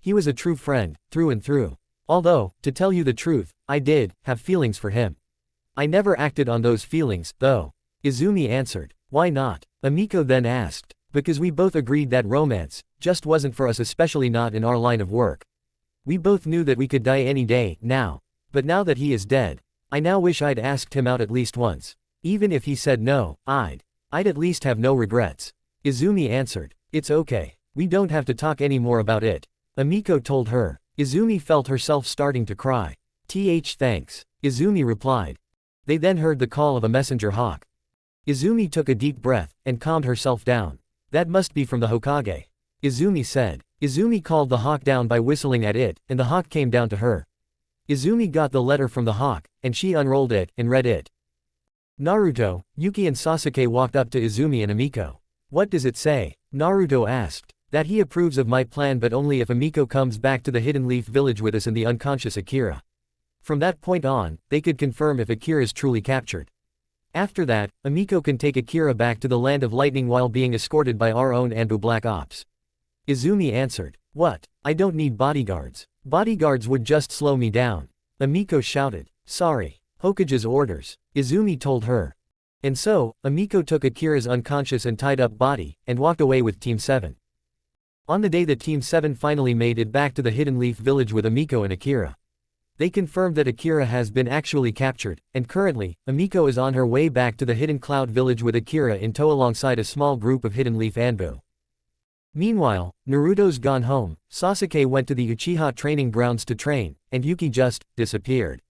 He was a true friend, through and through. Although, to tell you the truth, I did have feelings for him. I never acted on those feelings, though. Izumi answered. Why not? Amiko then asked. Because we both agreed that romance just wasn't for us, especially not in our line of work. We both knew that we could die any day, now. But now that he is dead, I now wish I'd asked him out at least once. Even if he said no, I'd at least have no regrets. Izumi answered. It's okay. We don't have to talk anymore about it. Amiko told her. Izumi felt herself starting to cry. Thanks. Izumi replied. They then heard the call of a messenger hawk. Izumi took a deep breath and calmed herself down. That must be from the Hokage. Izumi said. Izumi called the hawk down by whistling at it, and the hawk came down to her. Izumi got the letter from the hawk, and she unrolled it and read it. Naruto, Yuki and Sasuke walked up to Izumi and Amiko. What does it say? Naruto asked. That he approves of my plan, but only if Amiko comes back to the Hidden Leaf Village with us and the unconscious Akira. From that point on, they could confirm if Akira is truly captured. After that, Amiko can take Akira back to the Land of Lightning while being escorted by our own Anbu Black Ops. Izumi answered. What? I don't need bodyguards. Bodyguards would just slow me down. Amiko shouted. Sorry. Hokage's orders. Izumi told her. And so, Amiko took Akira's unconscious and tied up body, and walked away with Team 7. On the day that Team 7 finally made it back to the Hidden Leaf Village with Amiko and Akira, they confirmed that Akira has been actually captured, and currently, Amiko is on her way back to the Hidden Cloud Village with Akira in tow alongside a small group of Hidden Leaf Anbu. Meanwhile, Naruto's gone home, Sasuke went to the Uchiha training grounds to train, and Yuki just disappeared.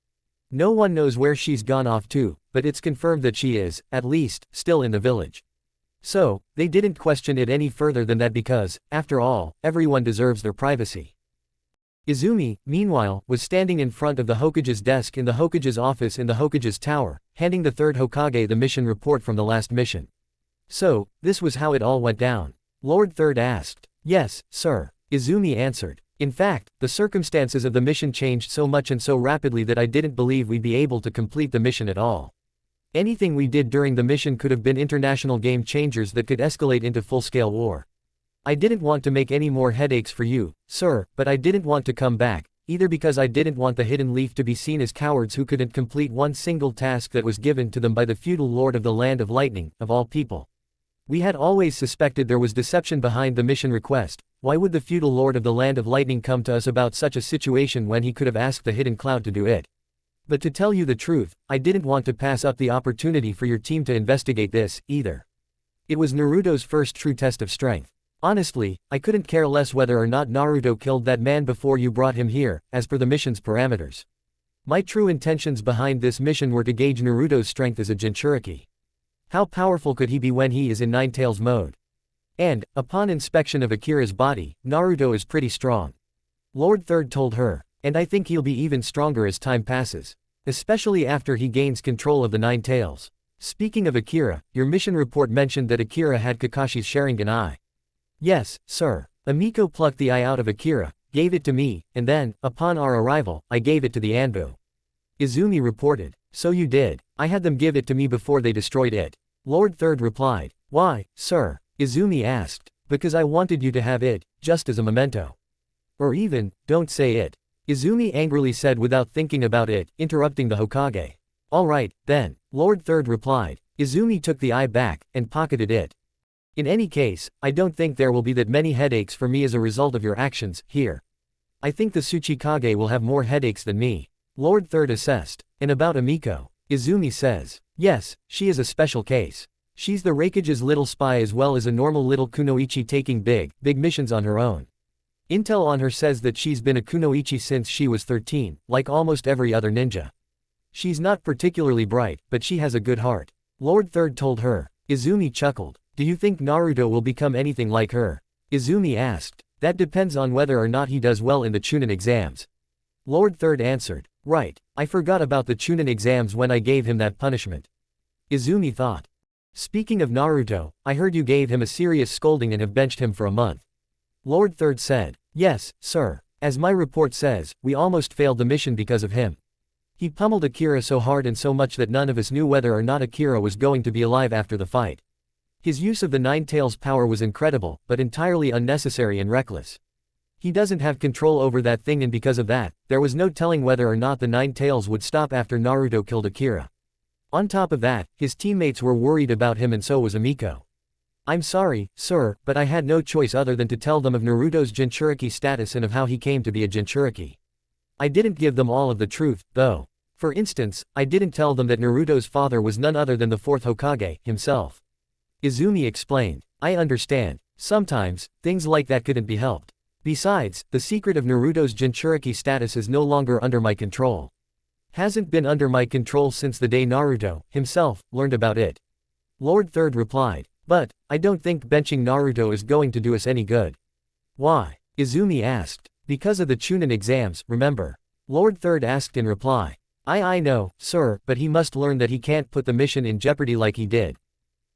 No one knows where she's gone off to, but it's confirmed that she is, at least, still in the village. So, they didn't question it any further than that because, after all, everyone deserves their privacy. Izumi, meanwhile, was standing in front of the Hokage's desk in the Hokage's office in the Hokage's tower, handing the third Hokage the mission report from the last mission. So, this was how it all went down. Lord Third asked. Yes, sir. Izumi answered. In fact, the circumstances of the mission changed so much and so rapidly that I didn't believe we'd be able to complete the mission at all. Anything we did during the mission could have been international game changers that could escalate into full-scale war. I didn't want to make any more headaches for you, sir, but I didn't want to come back, either because I didn't want the Hidden Leaf to be seen as cowards who couldn't complete one single task that was given to them by the feudal lord of the Land of Lightning, of all people. We had always suspected there was deception behind the mission request. Why would the feudal lord of the Land of Lightning come to us about such a situation when he could have asked the Hidden Cloud to do it? But to tell you the truth, I didn't want to pass up the opportunity for your team to investigate this, either. It was Naruto's first true test of strength. Honestly, I couldn't care less whether or not Naruto killed that man before you brought him here, as per the mission's parameters. My true intentions behind this mission were to gauge Naruto's strength as a Jinchuriki. How powerful could he be when he is in Ninetales mode? And, upon inspection of Akira's body, Naruto is pretty strong. Lord Third told her, and I think he'll be even stronger as time passes. Especially after he gains control of the Ninetales. Speaking of Akira, your mission report mentioned that Akira had Kakashi's Sharingan eye. Yes, sir. Amiko plucked the eye out of Akira, gave it to me, and then, upon our arrival, I gave it to the Anbu. Izumi reported. So you did. I had them give it to me before they destroyed it. Lord Third replied. Why, sir? Izumi asked. Because I wanted you to have it, just as a memento. Or even, don't say it. Izumi angrily said without thinking about it, interrupting the Hokage. Alright, then, Lord Third replied. Izumi took the eye back, and pocketed it. In any case, I don't think there will be that many headaches for me as a result of your actions, here. I think the Tsuchikage will have more headaches than me. Lord Third assessed. And about Amiko, Izumi says. Yes, she is a special case. She's the Raikage's little spy as well as a normal little kunoichi taking big missions on her own. Intel on her says that she's been a kunoichi since she was 13, like almost every other ninja. She's not particularly bright, but she has a good heart. Lord Third told her. Izumi chuckled. Do you think Naruto will become anything like her? Izumi asked. That depends on whether or not he does well in the Chunin exams. Lord Third answered. Right, I forgot about the Chunin exams when I gave him that punishment. Izumi thought. Speaking of Naruto, I heard you gave him a serious scolding and have benched him for a month. Lord Third said. Yes, sir. As my report says, we almost failed the mission because of him. He pummeled Akira so hard and so much that none of us knew whether or not Akira was going to be alive after the fight. His use of the Ninetales power was incredible, but entirely unnecessary and reckless. He doesn't have control over that thing, and because of that, there was no telling whether or not the Ninetales would stop after Naruto killed Akira. On top of that, his teammates were worried about him and so was Amiko. I'm sorry, sir, but I had no choice other than to tell them of Naruto's Jinchuriki status and of how he came to be a Jinchuriki. I didn't give them all of the truth, though. For instance, I didn't tell them that Naruto's father was none other than the fourth Hokage, himself. Izumi explained. I understand. Sometimes, things like that couldn't be helped. Besides, the secret of Naruto's Jinchuriki status is no longer under my control. Hasn't been under my control since the day Naruto, himself, learned about it. Lord Third replied. But, I don't think benching Naruto is going to do us any good. Why? Izumi asked. Because of the Chunin exams, remember? Lord Third asked in reply. I know, sir, but he must learn that he can't put the mission in jeopardy like he did.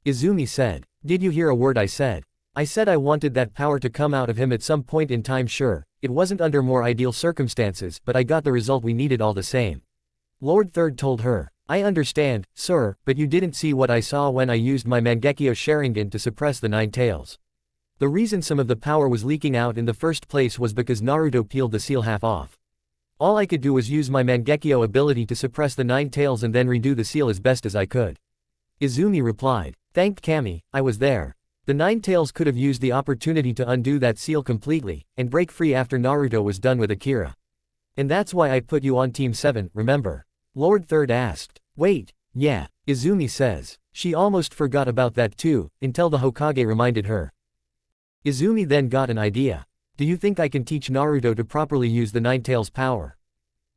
Izumi said. Did you hear a word I said? I said I wanted that power to come out of him at some point in time. Sure, it wasn't under more ideal circumstances, but I got the result we needed all the same. Lord Third told her. I understand, sir, but you didn't see what I saw when I used my Mangekyo Sharingan to suppress the Ninetales. The reason some of the power was leaking out in the first place was because Naruto peeled the seal half off. All I could do was use my Mangekyo ability to suppress the Ninetales and then redo the seal as best as I could. Izumi replied. Thanked Kami, I was there. The Ninetales could have used the opportunity to undo that seal completely, and break free after Naruto was done with Akira. And that's why I put you on Team 7, remember? Lord Third asked. Wait, yeah, Izumi says. She almost forgot about that too, until the Hokage reminded her. Izumi then got an idea. Do you think I can teach Naruto to properly use the Ninetales power?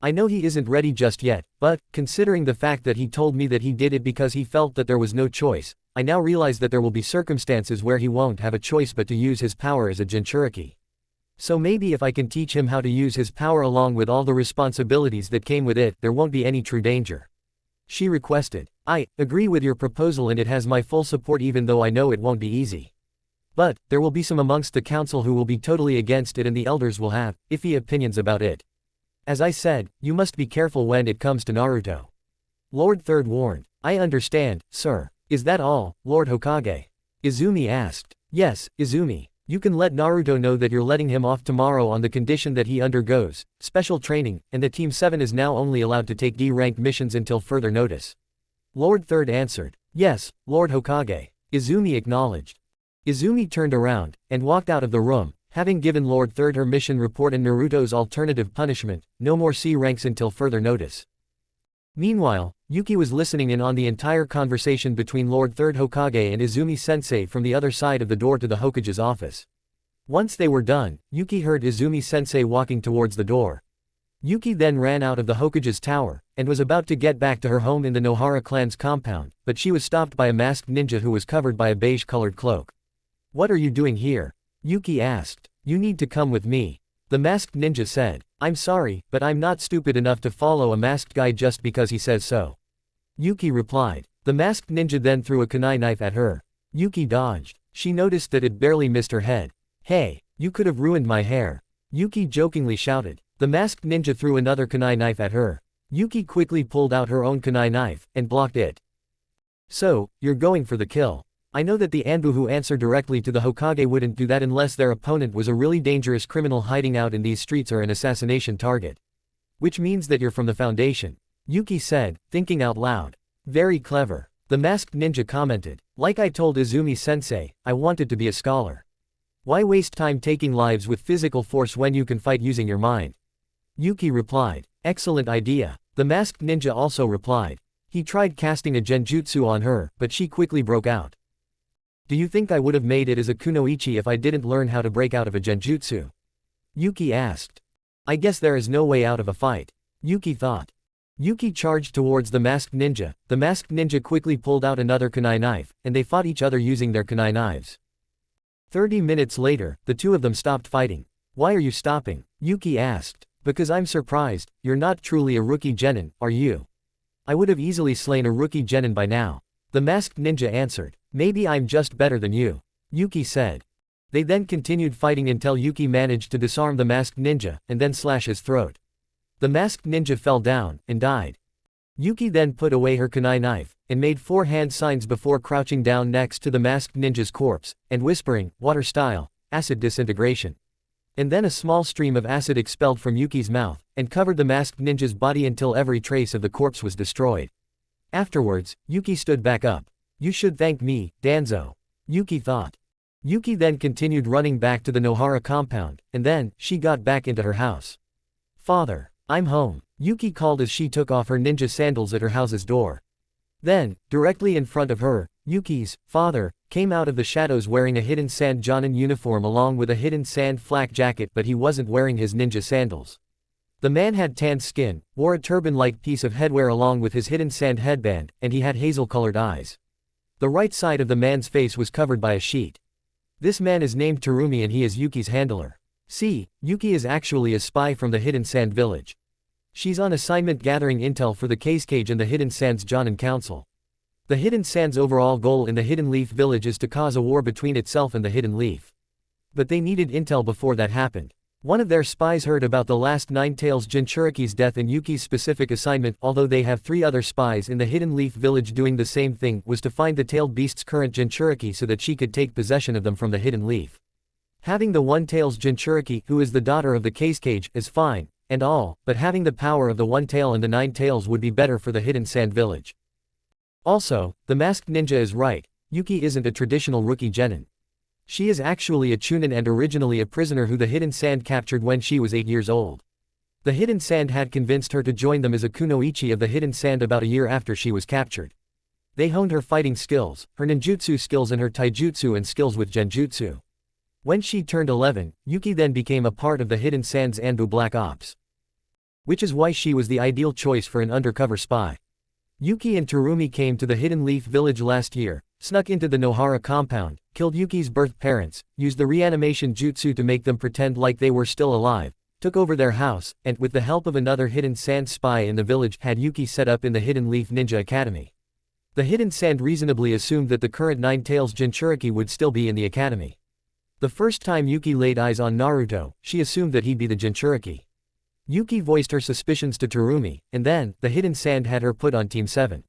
I know he isn't ready just yet, but, considering the fact that he told me that he did it because he felt that there was no choice, I now realize that there will be circumstances where he won't have a choice but to use his power as a Jinchuriki. So maybe if I can teach him how to use his power along with all the responsibilities that came with it, there won't be any true danger. She requested. I agree with your proposal and it has my full support even though I know it won't be easy. But, there will be some amongst the council who will be totally against it and the elders will have iffy opinions about it. As I said, you must be careful when it comes to Naruto. Lord Third warned. I understand, sir. Is that all, Lord Hokage? Izumi asked. Yes, Izumi. You can let Naruto know that you're letting him off tomorrow on the condition that he undergoes special training, and that Team 7 is now only allowed to take D-ranked missions until further notice. Lord Third answered. Yes, Lord Hokage. Izumi acknowledged. Izumi turned around, and walked out of the room, having given Lord Third her mission report and Naruto's alternative punishment, no more C ranks until further notice. Meanwhile, Yuki was listening in on the entire conversation between Lord Third Hokage and Izumi-sensei from the other side of the door to the Hokage's office. Once they were done, Yuki heard Izumi-sensei walking towards the door. Yuki then ran out of the Hokage's tower, and was about to get back to her home in the Nohara clan's compound, but she was stopped by a masked ninja who was covered by a beige-colored cloak. What are you doing here? Yuki asked. You need to come with me. The masked ninja said. I'm sorry, but I'm not stupid enough to follow a masked guy just because he says so. Yuki replied. The masked ninja then threw a kunai knife at her. Yuki dodged. She noticed that it barely missed her head. Hey, you could have ruined my hair. Yuki jokingly shouted. The masked ninja threw another kunai knife at her. Yuki quickly pulled out her own kunai knife, and blocked it. So, you're going for the kill. I know that the Anbu who answer directly to the Hokage wouldn't do that unless their opponent was a really dangerous criminal hiding out in these streets or an assassination target. Which means that you're from the Foundation. Yuki said, thinking out loud. Very clever. The masked ninja commented. Like I told Izumi-sensei, I wanted to be a scholar. Why waste time taking lives with physical force when you can fight using your mind? Yuki replied. Excellent idea. The masked ninja also replied. He tried casting a genjutsu on her, but she quickly broke out. Do you think I would have made it as a kunoichi if I didn't learn how to break out of a genjutsu? Yuki asked. I guess there is no way out of a fight. Yuki thought. Yuki charged towards the masked ninja. The masked ninja quickly pulled out another kunai knife, and they fought each other using their kunai knives. 30 minutes later, the two of them stopped fighting. Why are you stopping? Yuki asked. Because I'm surprised, you're not truly a rookie genin, are you? I would have easily slain a rookie genin by now. The masked ninja answered. Maybe I'm just better than you. Yuki said. They then continued fighting until Yuki managed to disarm the masked ninja, and then slash his throat. The masked ninja fell down, and died. Yuki then put away her kunai knife, and made 4 hand signs before crouching down next to the masked ninja's corpse, and whispering, water style, acid disintegration. And then a small stream of acid expelled from Yuki's mouth, and covered the masked ninja's body until every trace of the corpse was destroyed. Afterwards, Yuki stood back up. You should thank me, Danzo. Yuki thought. Yuki then continued running back to the Nohara compound, and then, she got back into her house. Father, I'm home, Yuki called as she took off her ninja sandals at her house's door. Then, directly in front of her, Yuki's father came out of the shadows wearing a hidden sand jonin uniform along with a hidden sand flak jacket, but he wasn't wearing his ninja sandals. The man had tanned skin, wore a turban-like piece of headwear along with his hidden sand headband, and he had hazel-colored eyes. The right side of the man's face was covered by a sheet. This man is named Terumi and he is Yuki's handler. See, Yuki is actually a spy from the Hidden Sand Village. She's on assignment gathering intel for the Cage and the Hidden Sands Jonin Council. The Hidden Sands' overall goal in the Hidden Leaf Village is to cause a war between itself and the Hidden Leaf. But they needed intel before that happened. One of their spies heard about the last Nine-Tails Jinchuriki's death and Yuki's specific assignment, although they have 3 other spies in the Hidden Leaf Village doing the same thing, was to find the tailed beast's current Jinchuriki so that she could take possession of them from the Hidden Leaf. Having the One-Tails Jinchuriki, who is the daughter of the Cage, is fine, and all, but having the power of the One Tail and the 9 Tails would be better for the Hidden Sand Village. Also, the masked ninja is right, Yuki isn't a traditional rookie genin. She is actually a chunin and originally a prisoner who the Hidden Sand captured when she was 8 years old. The Hidden Sand had convinced her to join them as a kunoichi of the Hidden Sand about a year after she was captured. They honed her fighting skills, her ninjutsu skills and her taijutsu and skills with genjutsu. When she turned 11, Yuki then became a part of the Hidden Sand's Anbu Black Ops. Which is why she was the ideal choice for an undercover spy. Yuki and Terumi came to the Hidden Leaf Village last year, snuck into the Nohara compound, killed Yuki's birth parents, used the reanimation jutsu to make them pretend like they were still alive, took over their house, and, with the help of another Hidden Sand spy in the village, had Yuki set up in the Hidden Leaf Ninja Academy. The Hidden Sand reasonably assumed that the current Nine-Tails Jinchuriki would still be in the academy. The first time Yuki laid eyes on Naruto, she assumed that he'd be the Jinchuriki. Yuki voiced her suspicions to Terumi, and then, the Hidden Sand had her put on Team 7.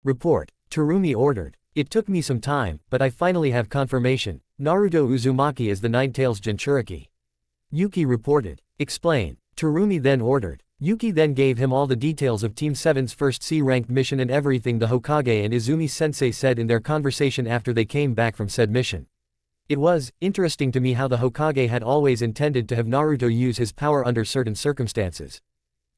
Report, Terumi ordered. It took me some time, but I finally have confirmation. Naruto Uzumaki is the Nine-Tails Jinchuriki. Yuki reported. Explain. Terumi then ordered. Yuki then gave him all the details of Team 7's first C-ranked mission and everything the Hokage and Izumi-sensei said in their conversation after they came back from said mission. It was interesting to me how the Hokage had always intended to have Naruto use his power under certain circumstances.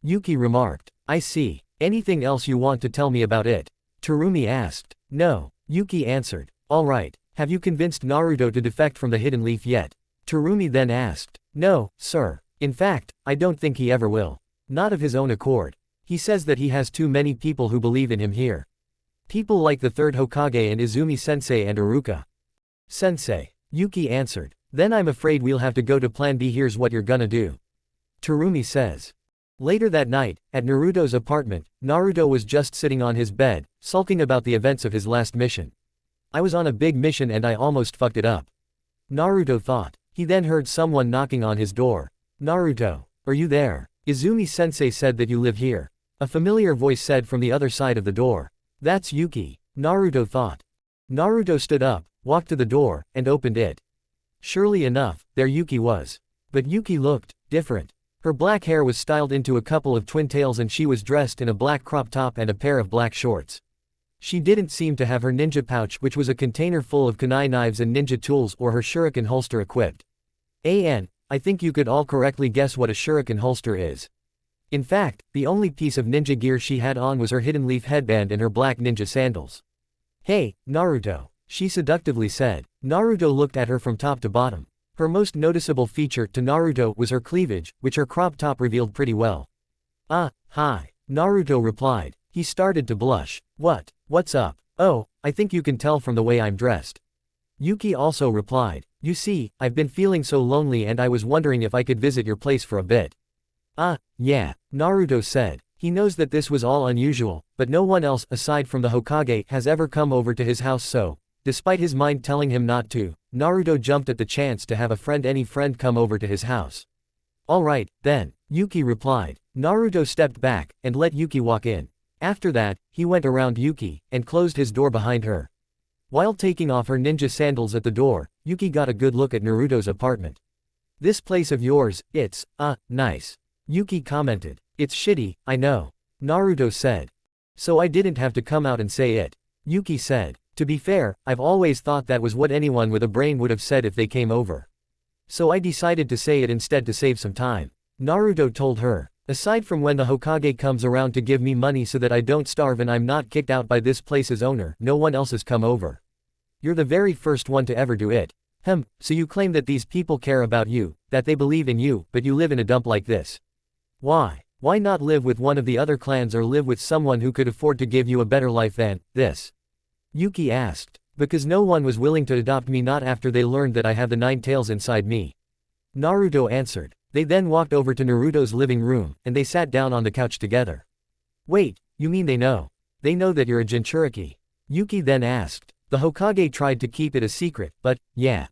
Yuki remarked. I see. Anything else you want to tell me about it? Terumi asked. No. Yuki answered. Alright, have you convinced Naruto to defect from the Hidden Leaf yet? Terumi then asked. No, sir. In fact, I don't think he ever will. Not of his own accord. He says that he has too many people who believe in him here. People like the third Hokage and Izumi-sensei and Iruka. Sensei. Yuki answered. Then I'm afraid we'll have to go to Plan B. Here's what you're gonna do. Terumi says. Later that night, at Naruto's apartment, Naruto was just sitting on his bed, sulking about the events of his last mission. I was on a big mission and I almost fucked it up. Naruto thought. He then heard someone knocking on his door. Naruto, are you there? Izumi-sensei said that you live here. A familiar voice said from the other side of the door. That's Yuki, Naruto thought. Naruto stood up, walked to the door, and opened it. Surely enough, there Yuki was. But Yuki looked different. Her black hair was styled into a couple of twin tails and she was dressed in a black crop top and a pair of black shorts. She didn't seem to have her ninja pouch, which was a container full of kunai knives and ninja tools, or her shuriken holster equipped. I think you could all correctly guess what a shuriken holster is. In fact, the only piece of ninja gear she had on was her hidden leaf headband and her black ninja sandals. Hey, Naruto, she seductively said. Naruto looked at her from top to bottom. Her most noticeable feature to Naruto was her cleavage, which her crop top revealed pretty well. Hi. Naruto replied. He started to blush. What's up? Oh, I think you can tell from the way I'm dressed. Yuki also replied. You see, I've been feeling so lonely and I was wondering if I could visit your place for a bit. Yeah, Naruto said. He knows that this was all unusual, but no one else, aside from the Hokage, has ever come over to his house, so, despite his mind telling him not to, Naruto jumped at the chance to have any friend come over to his house. Alright, then, Yuki replied. Naruto stepped back, and let Yuki walk in. After that, he went around Yuki, and closed his door behind her. While taking off her ninja sandals at the door, Yuki got a good look at Naruto's apartment. This place of yours, it's, nice. Yuki commented. It's shitty, I know. Naruto said. So I didn't have to come out and say it. Yuki said. To be fair, I've always thought that was what anyone with a brain would have said if they came over. So I decided to say it instead to save some time. Naruto told her. Aside from when the Hokage comes around to give me money so that I don't starve and I'm not kicked out by this place's owner, no one else has come over. You're the very first one to ever do it. So you claim that these people care about you, that they believe in you, but you live in a dump like this. Why? Why not live with one of the other clans or live with someone who could afford to give you a better life than this? Yuki asked. Because no one was willing to adopt me, not after they learned that I have the 9 tails inside me. Naruto answered. They then walked over to Naruto's living room, and they sat down on the couch together. Wait, you mean they know? They know that you're a Jinchuriki? Yuki then asked. The Hokage tried to keep it a secret, but, yeah.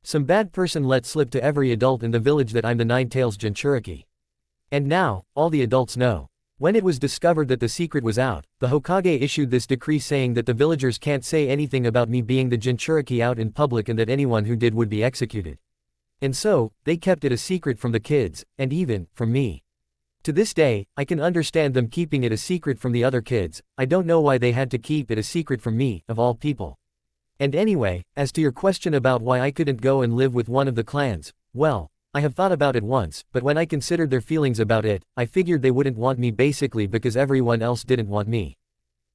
Some bad person let slip to every adult in the village that I'm the 9 tails Jinchuriki. And now, all the adults know. When it was discovered that the secret was out, the Hokage issued this decree saying that the villagers can't say anything about me being the Jinchuriki out in public and that anyone who did would be executed. And so, they kept it a secret from the kids, and even, from me. To this day, I can understand them keeping it a secret from the other kids. I don't know why they had to keep it a secret from me, of all people. And anyway, as to your question about why I couldn't go and live with one of the clans, well, I have thought about it once, but when I considered their feelings about it, I figured they wouldn't want me basically because everyone else didn't want me.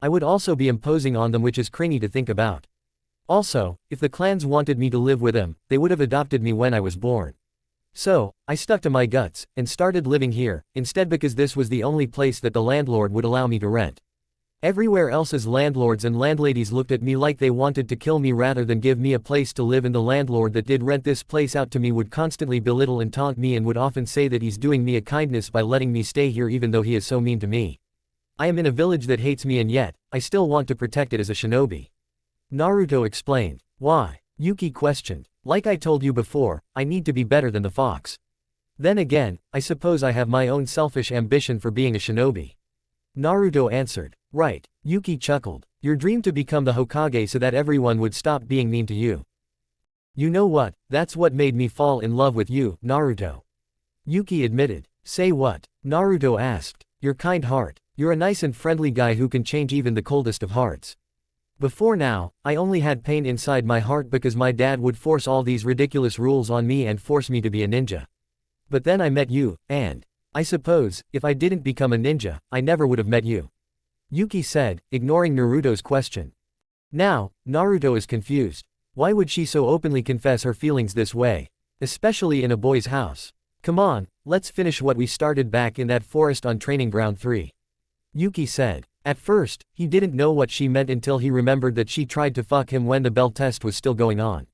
I would also be imposing on them, which is cringy to think about. Also, if the clans wanted me to live with them, they would have adopted me when I was born. So, I stuck to my guts, and started living here, instead because this was the only place that the landlord would allow me to rent. Everywhere else's landlords and landladies looked at me like they wanted to kill me rather than give me a place to live, and the landlord that did rent this place out to me would constantly belittle and taunt me and would often say that he's doing me a kindness by letting me stay here even though he is so mean to me. I am in a village that hates me and yet, I still want to protect it as a shinobi. Naruto explained. Why? Yuki questioned. Like I told you before, I need to be better than the fox. Then again, I suppose I have my own selfish ambition for being a shinobi. Naruto answered. Right, Yuki chuckled. Your dream to become the Hokage so that everyone would stop being mean to you. You know what, that's what made me fall in love with you, Naruto. Yuki admitted. Say what? Naruto asked. Your kind heart. You're a nice and friendly guy who can change even the coldest of hearts. Before now, I only had pain inside my heart because my dad would force all these ridiculous rules on me and force me to be a ninja. But then I met you, and I suppose, if I didn't become a ninja, I never would have met you. Yuki said, ignoring Naruto's question. Now, Naruto is confused. Why would she so openly confess her feelings this way? Especially in a boy's house. Come on, let's finish what we started back in that forest on Training Ground 3. Yuki said. At first, he didn't know what she meant until he remembered that she tried to fuck him when the bell test was still going on.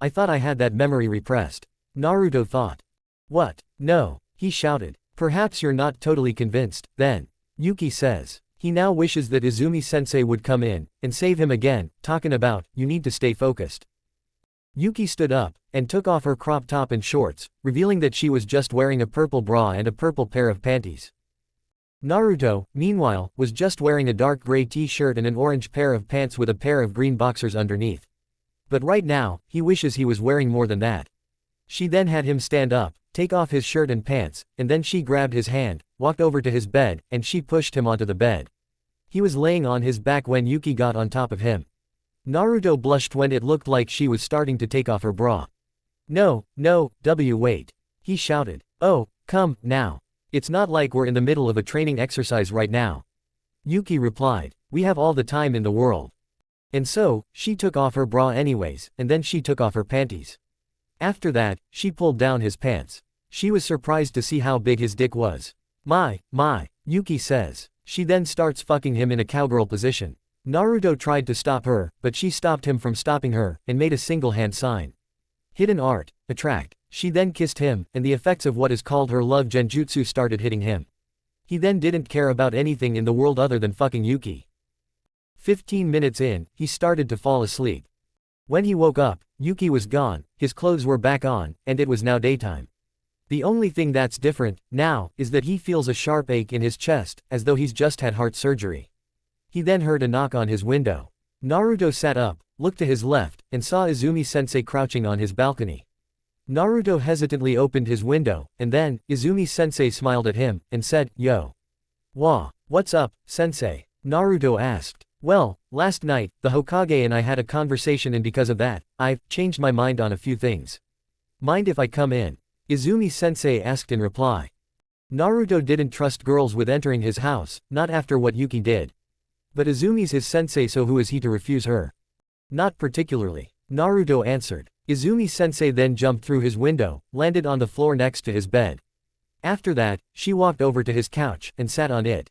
I thought I had that memory repressed. Naruto thought. What? No, he shouted. Perhaps you're not totally convinced, then. Yuki says. He now wishes that Izumi-sensei would come in and save him again, talking about, you need to stay focused. Yuki stood up and took off her crop top and shorts, revealing that she was just wearing a purple bra and a purple pair of panties. Naruto, meanwhile, was just wearing a dark gray t-shirt and an orange pair of pants with a pair of green boxers underneath. But right now, he wishes he was wearing more than that. She then had him stand up, take off his shirt and pants, and then she grabbed his hand, walked over to his bed, and she pushed him onto the bed. He was laying on his back when Yuki got on top of him. Naruto blushed when it looked like she was starting to take off her bra. No, wait. He shouted. Oh, come, now. It's not like we're in the middle of a training exercise right now. Yuki replied. We have all the time in the world. And so, she took off her bra anyways, and then she took off her panties. After that, she pulled down his pants. She was surprised to see how big his dick was. My, Yuki says. She then starts fucking him in a cowgirl position. Naruto tried to stop her, but she stopped him from stopping her, and made a single hand sign. Hidden art, attract. She then kissed him, and the effects of what is called her love genjutsu started hitting him. He then didn't care about anything in the world other than fucking Yuki. 15 minutes in, he started to fall asleep. When he woke up, Yuki was gone, his clothes were back on, and it was now daytime. The only thing that's different, now, is that he feels a sharp ache in his chest, as though he's just had heart surgery. He then heard a knock on his window. Naruto sat up, looked to his left, and saw Izumi-sensei crouching on his balcony. Naruto hesitantly opened his window, and then, Izumi-sensei smiled at him, and said, Yo. Wah, what's up, sensei? Naruto asked. Well, last night, the Hokage and I had a conversation and because of that, I've changed my mind on a few things. Mind if I come in? Izumi-sensei asked in reply. Naruto didn't trust girls with entering his house, not after what Yuki did. But Izumi's his sensei, so who is he to refuse her? Not particularly. Naruto answered. Izumi-sensei then jumped through his window, landed on the floor next to his bed. After that, she walked over to his couch, and sat on it.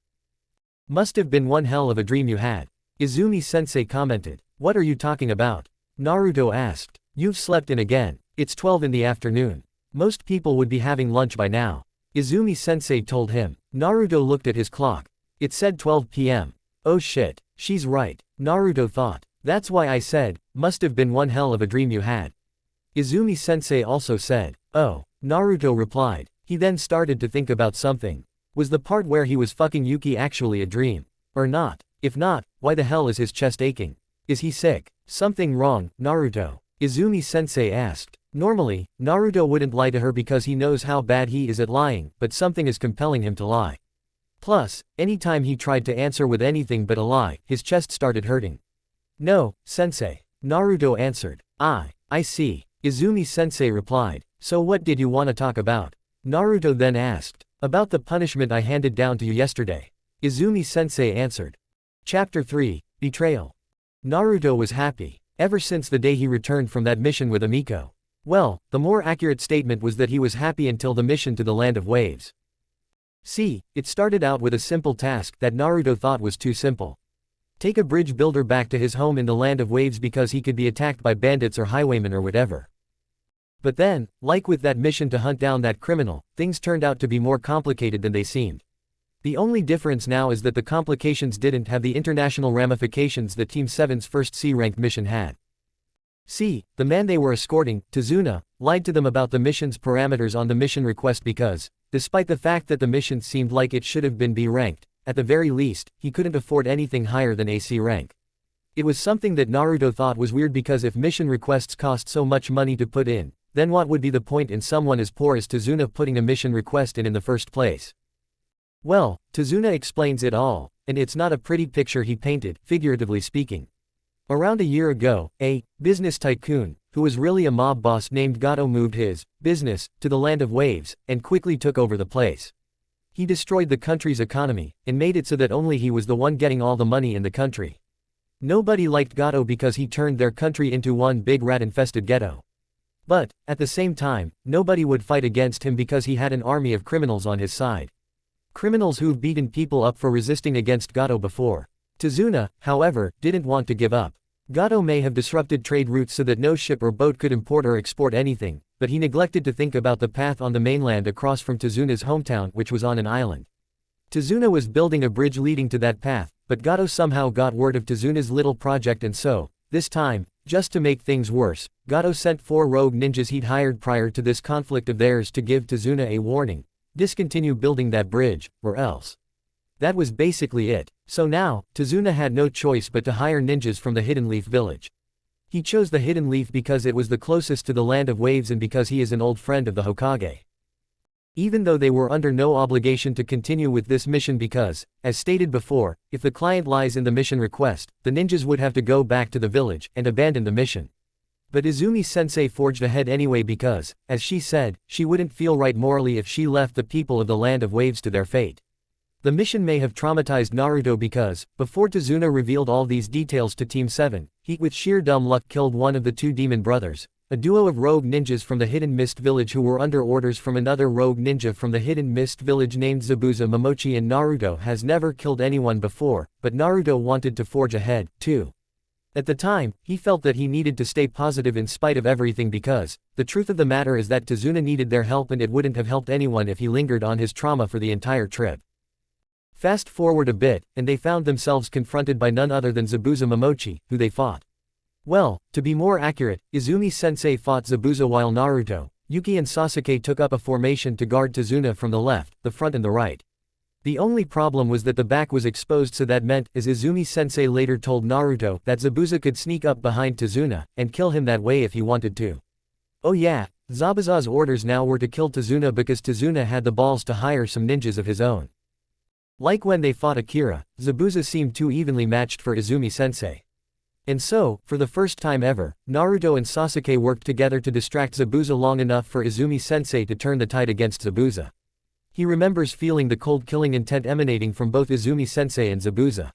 Must have been one hell of a dream you had. Izumi-sensei commented. What are you talking about? Naruto asked. You've slept in again. It's 12 in the afternoon. Most people would be having lunch by now. Izumi-sensei told him. Naruto looked at his clock. It said 12 p.m. Oh shit, she's right, Naruto thought. That's why I said, must have been one hell of a dream you had. Izumi-sensei also said. Oh, Naruto replied. He then started to think about something. Was the part where he was fucking Yuki actually a dream? Or not? If not, why the hell is his chest aching? Is he sick? Something wrong, Naruto? Izumi-sensei asked. Normally, Naruto wouldn't lie to her because he knows how bad he is at lying, but something is compelling him to lie. Plus, anytime he tried to answer with anything but a lie, his chest started hurting. No, sensei. Naruto answered. I see. Izumi-sensei replied. So what did you want to talk about? Naruto then asked. About the punishment I handed down to you yesterday. Izumi-sensei answered. Chapter 3, Betrayal. Naruto was happy, ever since the day he returned from that mission with Amiko. Well, the more accurate statement was that he was happy until the mission to the Land of Waves. See, it started out with a simple task that Naruto thought was too simple. Take a bridge builder back to his home in the Land of Waves because he could be attacked by bandits or highwaymen or whatever. But then, like with that mission to hunt down that criminal, things turned out to be more complicated than they seemed. The only difference now is that the complications didn't have the international ramifications that Team 7's first C-ranked mission had. See, the man they were escorting, Tazuna, lied to them about the mission's parameters on the mission request because, despite the fact that the mission seemed like it should have been B-ranked, at the very least, he couldn't afford anything higher than AC rank. It was something that Naruto thought was weird because if mission requests cost so much money to put in, then what would be the point in someone as poor as Tazuna putting a mission request in the first place? Well, Tazuna explains it all, and it's not a pretty picture he painted, figuratively speaking. Around a year ago, a business tycoon, who was really a mob boss named Gato, moved his business to the land of waves, and quickly took over the place. He destroyed the country's economy, and made it so that only he was the one getting all the money in the country. Nobody liked Gato because he turned their country into one big rat-infested ghetto. But, at the same time, nobody would fight against him because he had an army of criminals on his side. Criminals who've beaten people up for resisting against Gato before. Tazuna, however, didn't want to give up. Gato may have disrupted trade routes so that no ship or boat could import or export anything, but he neglected to think about the path on the mainland across from Tazuna's hometown, which was on an island. Tazuna was building a bridge leading to that path, but Gato somehow got word of Tazuna's little project, and so, this time, just to make things worse, Gato sent 4 rogue ninjas he'd hired prior to this conflict of theirs to give Tazuna a warning: discontinue building that bridge, or else. That was basically it. So now, Tazuna had no choice but to hire ninjas from the Hidden Leaf village. He chose the Hidden Leaf because it was the closest to the Land of Waves and because he is an old friend of the Hokage. Even though they were under no obligation to continue with this mission because, as stated before, if the client lies in the mission request, the ninjas would have to go back to the village and abandon the mission. But Izumi-sensei forged ahead anyway because, as she said, she wouldn't feel right morally if she left the people of the Land of Waves to their fate. The mission may have traumatized Naruto because, before Tazuna revealed all these details to Team 7, he with sheer dumb luck killed one of the 2 demon brothers, a duo of rogue ninjas from the Hidden Mist village who were under orders from another rogue ninja from the Hidden Mist village named Zabuza Momochi. And Naruto has never killed anyone before, but Naruto wanted to forge ahead, too. At the time, he felt that he needed to stay positive in spite of everything because, the truth of the matter is that Tazuna needed their help and it wouldn't have helped anyone if he lingered on his trauma for the entire trip. Fast forward a bit, and they found themselves confronted by none other than Zabuza Momochi, who they fought. Well, to be more accurate, Izumi-sensei fought Zabuza while Naruto, Yuki and Sasuke took up a formation to guard Tazuna from the left, the front and the right. The only problem was that the back was exposed, so that meant, as Izumi-sensei later told Naruto, that Zabuza could sneak up behind Tazuna, and kill him that way if he wanted to. Oh yeah, Zabuza's orders now were to kill Tazuna because Tazuna had the balls to hire some ninjas of his own. Like when they fought Akira, Zabuza seemed too evenly matched for Izumi-sensei. And so, for the first time ever, Naruto and Sasuke worked together to distract Zabuza long enough for Izumi-sensei to turn the tide against Zabuza. He remembers feeling the cold killing intent emanating from both Izumi-sensei and Zabuza.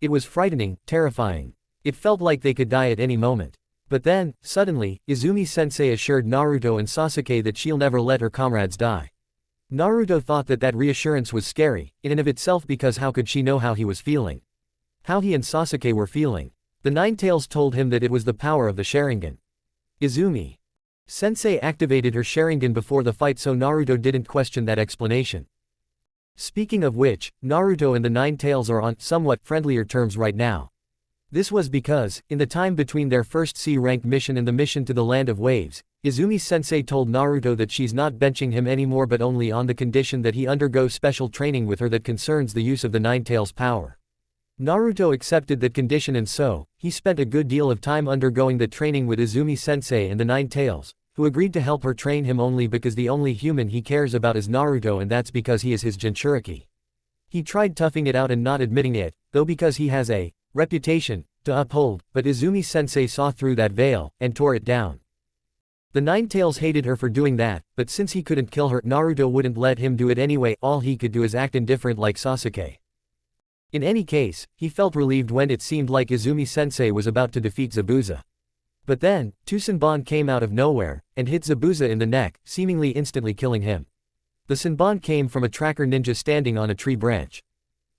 It was frightening, terrifying. It felt like they could die at any moment. But then, suddenly, Izumi-sensei assured Naruto and Sasuke that she'll never let her comrades die. Naruto thought that that reassurance was scary, in and of itself, because how could she know how he was feeling? How he and Sasuke were feeling? The Nine Tails told him that it was the power of the Sharingan. Izumi-sensei activated her Sharingan before the fight, so Naruto didn't question that explanation. Speaking of which, Naruto and the Nine Tails are on somewhat friendlier terms right now. This was because, in the time between their first C-rank mission and the mission to the Land of Waves, Izumi-sensei told Naruto that she's not benching him anymore, but only on the condition that he undergo special training with her that concerns the use of the Nine Tails power. Naruto accepted that condition, and so, he spent a good deal of time undergoing the training with Izumi-sensei and the Nine Tails, who agreed to help her train him only because the only human he cares about is Naruto, and that's because he is his Jinchuriki. He tried toughing it out and not admitting it, though, because he has a reputation to uphold, but Izumi-sensei saw through that veil, and tore it down. The Nine Tails hated her for doing that, but since he couldn't kill her, Naruto wouldn't let him do it anyway. All he could do is act indifferent like Sasuke. In any case, he felt relieved when it seemed like Izumi-sensei was about to defeat Zabuza. But then, Tsusenbon came out of nowhere, and hit Zabuza in the neck, seemingly instantly killing him. The Senbon came from a tracker ninja standing on a tree branch.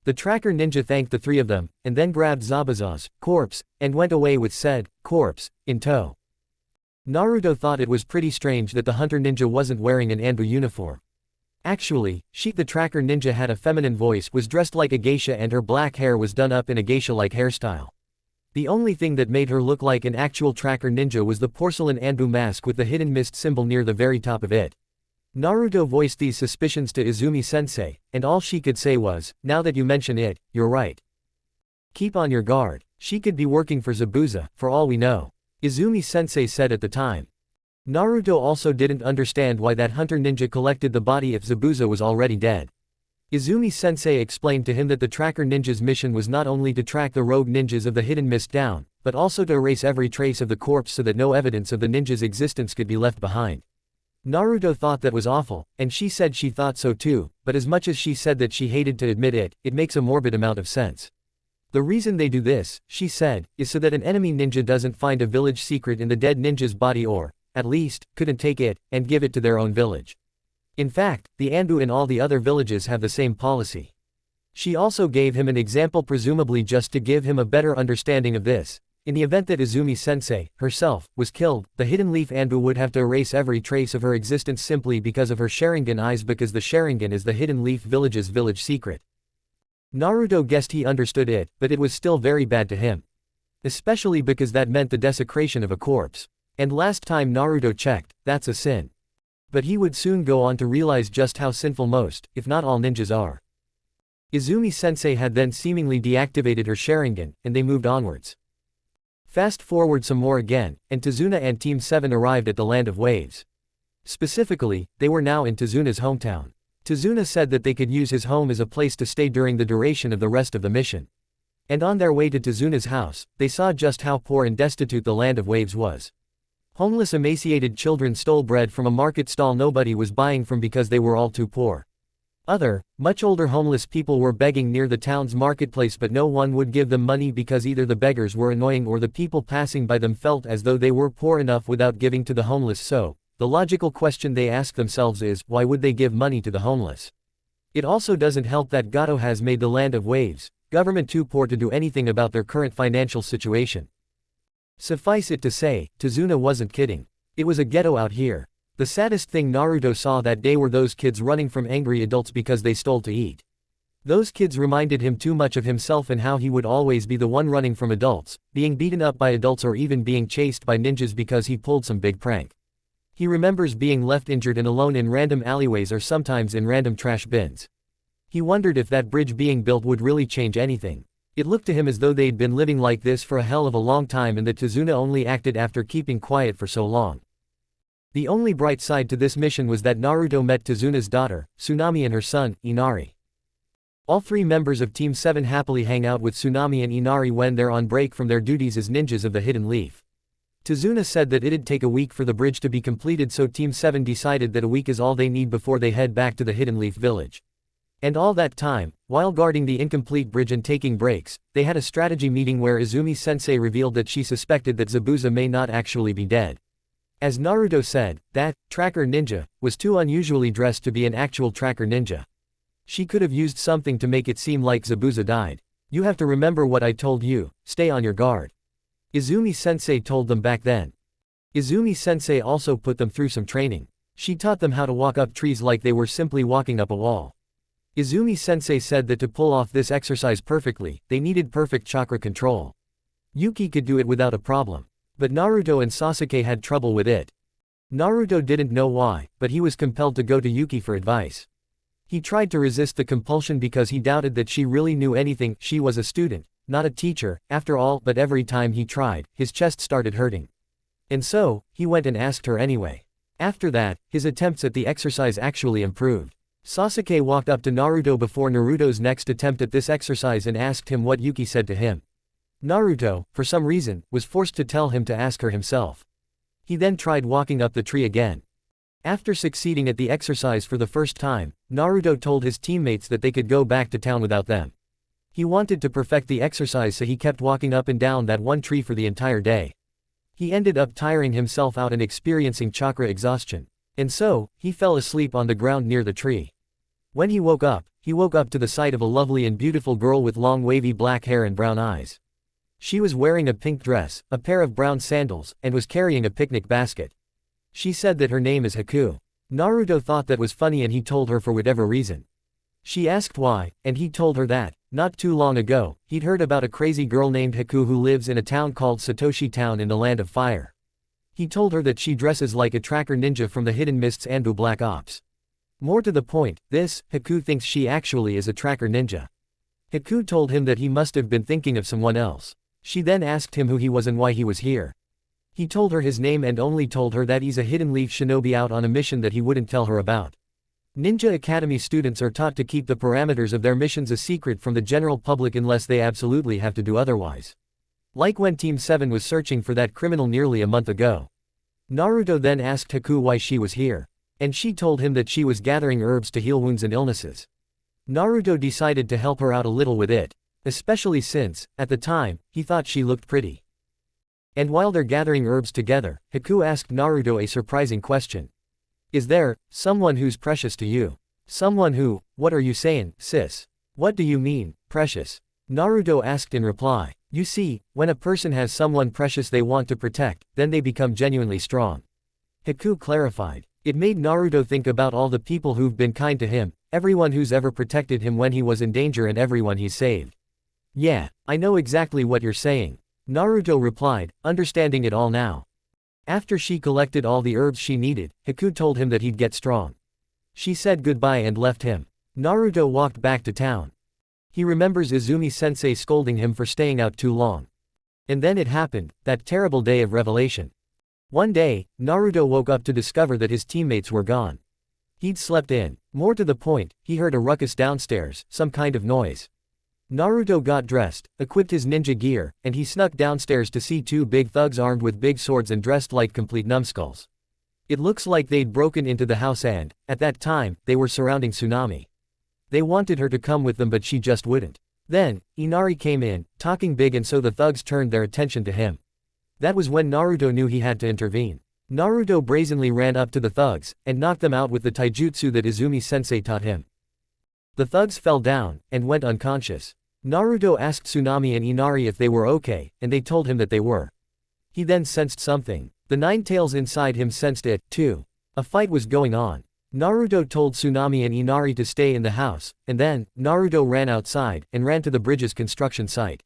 The tracker ninja thanked the 3 of them, and then grabbed Zabuza's corpse, and went away with said corpse in tow. Naruto thought it was pretty strange that the hunter ninja wasn't wearing an Anbu uniform. Actually, she, the tracker ninja, had a feminine voice, was dressed like a geisha, and her black hair was done up in a geisha-like hairstyle. The only thing that made her look like an actual tracker ninja was the porcelain Anbu mask with the hidden mist symbol near the very top of it. Naruto voiced these suspicions to Izumi-sensei, and all she could say was, "Now that you mention it, you're right. Keep on your guard." She could be working for Zabuza, for all we know. Izumi-sensei said at the time. Naruto also didn't understand why that hunter ninja collected the body if Zabuza was already dead. Izumi-sensei explained to him that the tracker ninja's mission was not only to track the rogue ninjas of the hidden mist down, but also to erase every trace of the corpse so that no evidence of the ninja's existence could be left behind. Naruto thought that was awful, and she said she thought so too, but as much as she said that she hated to admit it, it makes a morbid amount of sense. The reason they do this, she said, is so that an enemy ninja doesn't find a village secret in the dead ninja's body or, at least, couldn't take it, and give it to their own village. In fact, the Anbu in all the other villages have the same policy. She also gave him an example presumably just to give him a better understanding of this. In the event that Izumi-sensei, herself, was killed, the Hidden Leaf Anbu would have to erase every trace of her existence simply because of her Sharingan eyes because the Sharingan is the Hidden Leaf Village's village secret. Naruto guessed he understood it, but it was still very bad to him. Especially because that meant the desecration of a corpse. And last time Naruto checked, that's a sin. But he would soon go on to realize just how sinful most, if not all ninjas are. Izumi-sensei had then seemingly deactivated her Sharingan, and they moved onwards. Fast forward some more again, and Tazuna and Team 7 arrived at the Land of Waves. Specifically, they were now in Tazuna's hometown. Tazuna said that they could use his home as a place to stay during the duration of the rest of the mission. And on their way to Tazuna's house, they saw just how poor and destitute the Land of Waves was. Homeless emaciated children stole bread from a market stall nobody was buying from because they were all too poor. Other, much older homeless people were begging near the town's marketplace but no one would give them money because either the beggars were annoying or the people passing by them felt as though they were poor enough without giving to the homeless so, the logical question they ask themselves is, why would they give money to the homeless? It also doesn't help that Gato has made the Land of Waves, government too poor to do anything about their current financial situation. Suffice it to say, Tazuna wasn't kidding. It was a ghetto out here. The saddest thing Naruto saw that day were those kids running from angry adults because they stole to eat. Those kids reminded him too much of himself and how he would always be the one running from adults, being beaten up by adults or even being chased by ninjas because he pulled some big prank. He remembers being left injured and alone in random alleyways or sometimes in random trash bins. He wondered if that bridge being built would really change anything. It looked to him as though they'd been living like this for a hell of a long time and that Tazuna only acted after keeping quiet for so long. The only bright side to this mission was that Naruto met Tazuna's daughter, Tsunami and her son, Inari. All three members of Team 7 happily hang out with Tsunami and Inari when they're on break from their duties as ninjas of the Hidden Leaf. Tazuna said that it'd take a week for the bridge to be completed so Team 7 decided that a week is all they need before they head back to the Hidden Leaf village. And all that time, while guarding the incomplete bridge and taking breaks, they had a strategy meeting where Izumi-sensei revealed that she suspected that Zabuza may not actually be dead. As Naruto said, that tracker ninja was too unusually dressed to be an actual tracker ninja. She could have used something to make it seem like Zabuza died. You have to remember what I told you, stay on your guard. Izumi-sensei told them back then. Izumi-sensei also put them through some training. She taught them how to walk up trees like they were simply walking up a wall. Izumi-sensei said that to pull off this exercise perfectly, they needed perfect chakra control. Yuki could do it without a problem. But Naruto and Sasuke had trouble with it. Naruto didn't know why, but he was compelled to go to Yuki for advice. He tried to resist the compulsion because he doubted that she really knew anything. She was a student, not a teacher, after all, but every time he tried, his chest started hurting. And so, he went and asked her anyway. After that, his attempts at the exercise actually improved. Sasuke walked up to Naruto before Naruto's next attempt at this exercise and asked him what Yuki said to him. Naruto, for some reason, was forced to tell him to ask her himself. He then tried walking up the tree again. After succeeding at the exercise for the first time, Naruto told his teammates that they could go back to town without them. He wanted to perfect the exercise so he kept walking up and down that one tree for the entire day. He ended up tiring himself out and experiencing chakra exhaustion. And so, he fell asleep on the ground near the tree. When he woke up to the sight of a lovely and beautiful girl with long wavy black hair and brown eyes. She was wearing a pink dress, a pair of brown sandals, and was carrying a picnic basket. She said that her name is Haku. Naruto thought that was funny and he told her for whatever reason. She asked why, and he told her that, not too long ago, he'd heard about a crazy girl named Haku who lives in a town called Satoshi Town in the Land of Fire. He told her that she dresses like a tracker ninja from the Hidden Mists and Black Ops. More to the point, this, Haku thinks she actually is a tracker ninja. Haku told him that he must have been thinking of someone else. She then asked him who he was and why he was here. He told her his name and only told her that he's a hidden leaf shinobi out on a mission that he wouldn't tell her about. Ninja Academy students are taught to keep the parameters of their missions a secret from the general public unless they absolutely have to do otherwise. Like when Team 7 was searching for that criminal nearly a month ago. Naruto then asked Haku why she was here. And she told him that she was gathering herbs to heal wounds and illnesses. Naruto decided to help her out a little with it, especially since, at the time, he thought she looked pretty. And while they're gathering herbs together, Haku asked Naruto a surprising question. Is there someone who's precious to you? Someone who, what are you saying, sis? What do you mean, precious? Naruto asked in reply. You see, when a person has someone precious they want to protect, then they become genuinely strong. Haku clarified. It made Naruto think about all the people who've been kind to him, everyone who's ever protected him when he was in danger and everyone he's saved. Yeah, I know exactly what you're saying. Naruto replied, understanding it all now. After she collected all the herbs she needed, Haku told him that he'd get strong. She said goodbye and left him. Naruto walked back to town. He remembers Izumi-sensei scolding him for staying out too long. And then it happened, that terrible day of revelation. One day, Naruto woke up to discover that his teammates were gone. He'd slept in. More to the point, he heard a ruckus downstairs, some kind of noise. Naruto got dressed, equipped his ninja gear, and he snuck downstairs to see two big thugs armed with big swords and dressed like complete numbskulls. It looks like they'd broken into the house and, at that time, they were surrounding Tsunami. They wanted her to come with them but she just wouldn't. Then, Inari came in, talking big and so the thugs turned their attention to him. That was when Naruto knew he had to intervene. Naruto brazenly ran up to the thugs, and knocked them out with the taijutsu that Izumi-sensei taught him. The thugs fell down, and went unconscious. Naruto asked Tsunami and Inari if they were okay, and they told him that they were. He then sensed something. The nine tails inside him sensed it, too. A fight was going on. Naruto told Tsunami and Inari to stay in the house, and then, Naruto ran outside, and ran to the bridge's construction site.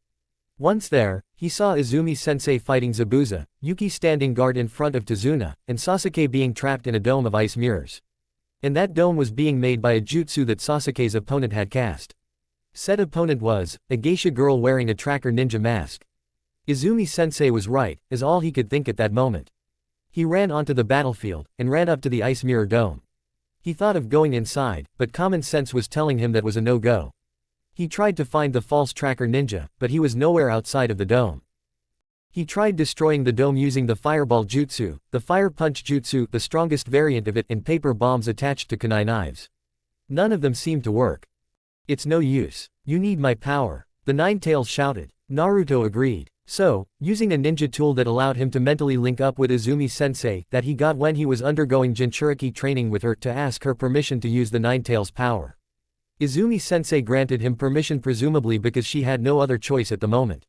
Once there, he saw Izumi-sensei fighting Zabuza, Yuki standing guard in front of Tazuna, and Sasuke being trapped in a dome of ice mirrors. And that dome was being made by a jutsu that Sasuke's opponent had cast. Said opponent was a geisha girl wearing a tracker ninja mask. Izumi-sensei was right, is all he could think at that moment. He ran onto the battlefield, and ran up to the ice mirror dome. He thought of going inside, but common sense was telling him that was a no-go. He tried to find the false tracker ninja, but he was nowhere outside of the dome. He tried destroying the dome using the fireball jutsu, the fire punch jutsu, the strongest variant of it, and paper bombs attached to kunai knives. None of them seemed to work. It's no use. You need my power. The Nine Tails shouted. Naruto agreed. So, using a ninja tool that allowed him to mentally link up with Izumi-sensei that he got when he was undergoing Jinchuriki training with her to ask her permission to use the Nine Tails power. Izumi-sensei granted him permission presumably because she had no other choice at the moment.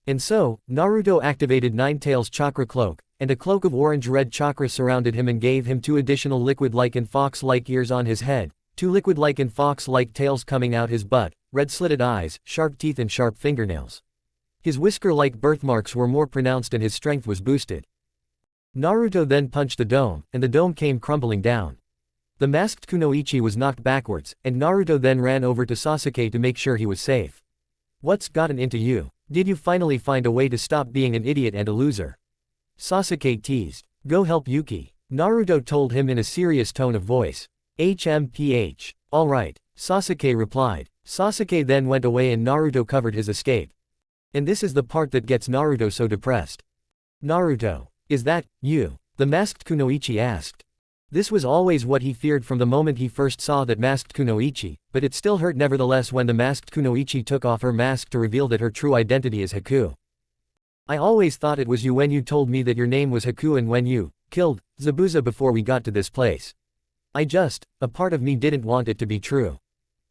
And so, Naruto activated Nine Tails chakra cloak, and a cloak of orange-red chakra surrounded him and gave him two additional liquid-like and fox-like ears on his head, two liquid-like and fox-like tails coming out his butt, red slitted eyes, sharp teeth and sharp fingernails. His whisker-like birthmarks were more pronounced and his strength was boosted. Naruto then punched the dome, and the dome came crumbling down. The masked kunoichi was knocked backwards, and Naruto then ran over to Sasuke to make sure he was safe. What's gotten into you? Did you finally find a way to stop being an idiot and a loser? Sasuke teased. Go help Yuki. Naruto told him in a serious tone of voice. HMPH. Alright, Sasuke replied. Sasuke then went away and Naruto covered his escape. And this is the part that gets Naruto so depressed. Naruto. Is that you? The masked kunoichi asked. This was always what he feared from the moment he first saw that masked kunoichi, but it still hurt nevertheless when the masked kunoichi took off her mask to reveal that her true identity is Haku. I always thought it was you when you told me that your name was Haku and when you killed Zabuza before we got to this place. A part of me didn't want it to be true.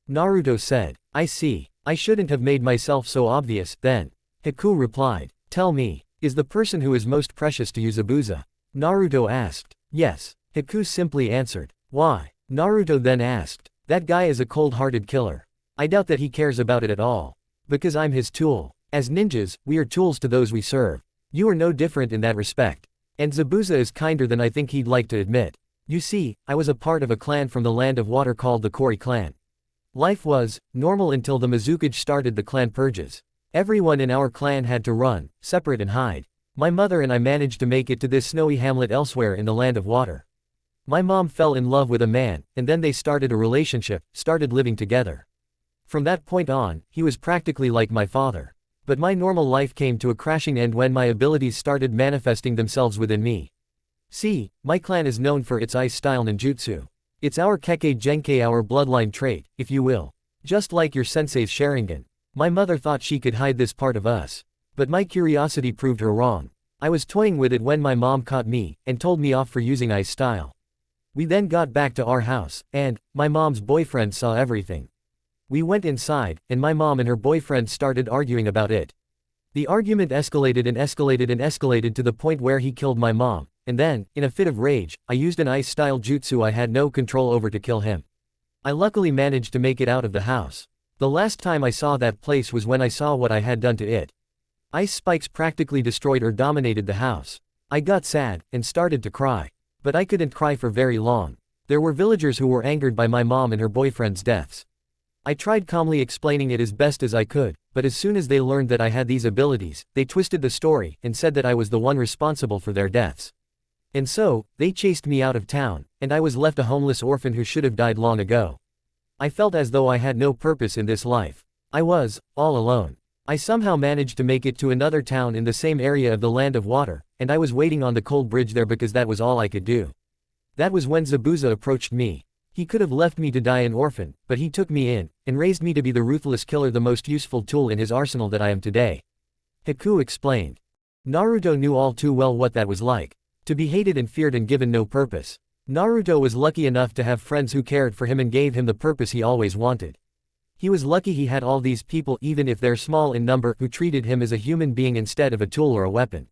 Naruto said. I see. I shouldn't have made myself so obvious, then. Haku replied. Tell me, is the person who is most precious to you Zabuza? Naruto asked. Yes. Haku simply answered. Why? Naruto then asked. That guy is a cold-hearted killer. I doubt that he cares about it at all. Because I'm his tool. As ninjas, we are tools to those we serve. You are no different in that respect. And Zabuza is kinder than I think he'd like to admit. You see, I was a part of a clan from the land of water called the Kori clan. Life was normal until the Mizukage started the clan purges. Everyone in our clan had to run, separate and hide. My mother and I managed to make it to this snowy hamlet elsewhere in the land of water. My mom fell in love with a man, and then they started a relationship, started living together. From that point on, he was practically like my father. But my normal life came to a crashing end when my abilities started manifesting themselves within me. See, my clan is known for its ice style ninjutsu. It's our Kekkei Genkai, our bloodline trait, if you will. Just like your sensei's Sharingan. My mother thought she could hide this part of us. But my curiosity proved her wrong. I was toying with it when my mom caught me, and told me off for using ice style. We then got back to our house, and my mom's boyfriend saw everything. We went inside, and my mom and her boyfriend started arguing about it. The argument escalated and escalated and escalated to the point where he killed my mom, and then, in a fit of rage, I used an ice-style jutsu I had no control over to kill him. I luckily managed to make it out of the house. The last time I saw that place was when I saw what I had done to it. Ice spikes practically destroyed or dominated the house. I got sad, and started to cry. But I couldn't cry for very long. There were villagers who were angered by my mom and her boyfriend's deaths. I tried calmly explaining it as best as I could, but as soon as they learned that I had these abilities, they twisted the story and said that I was the one responsible for their deaths. And so, they chased me out of town, and I was left a homeless orphan who should have died long ago. I felt as though I had no purpose in this life. I was, all alone. I somehow managed to make it to another town in the same area of the land of water, and I was waiting on the cold bridge there because that was all I could do. That was when Zabuza approached me. He could have left me to die an orphan, but he took me in, and raised me to be the ruthless killer, the most useful tool in his arsenal that I am today. Haku explained. Naruto knew all too well what that was like. To be hated and feared and given no purpose. Naruto was lucky enough to have friends who cared for him and gave him the purpose he always wanted. He was lucky he had all these people, even if they're small in number, who treated him as a human being instead of a tool or a weapon.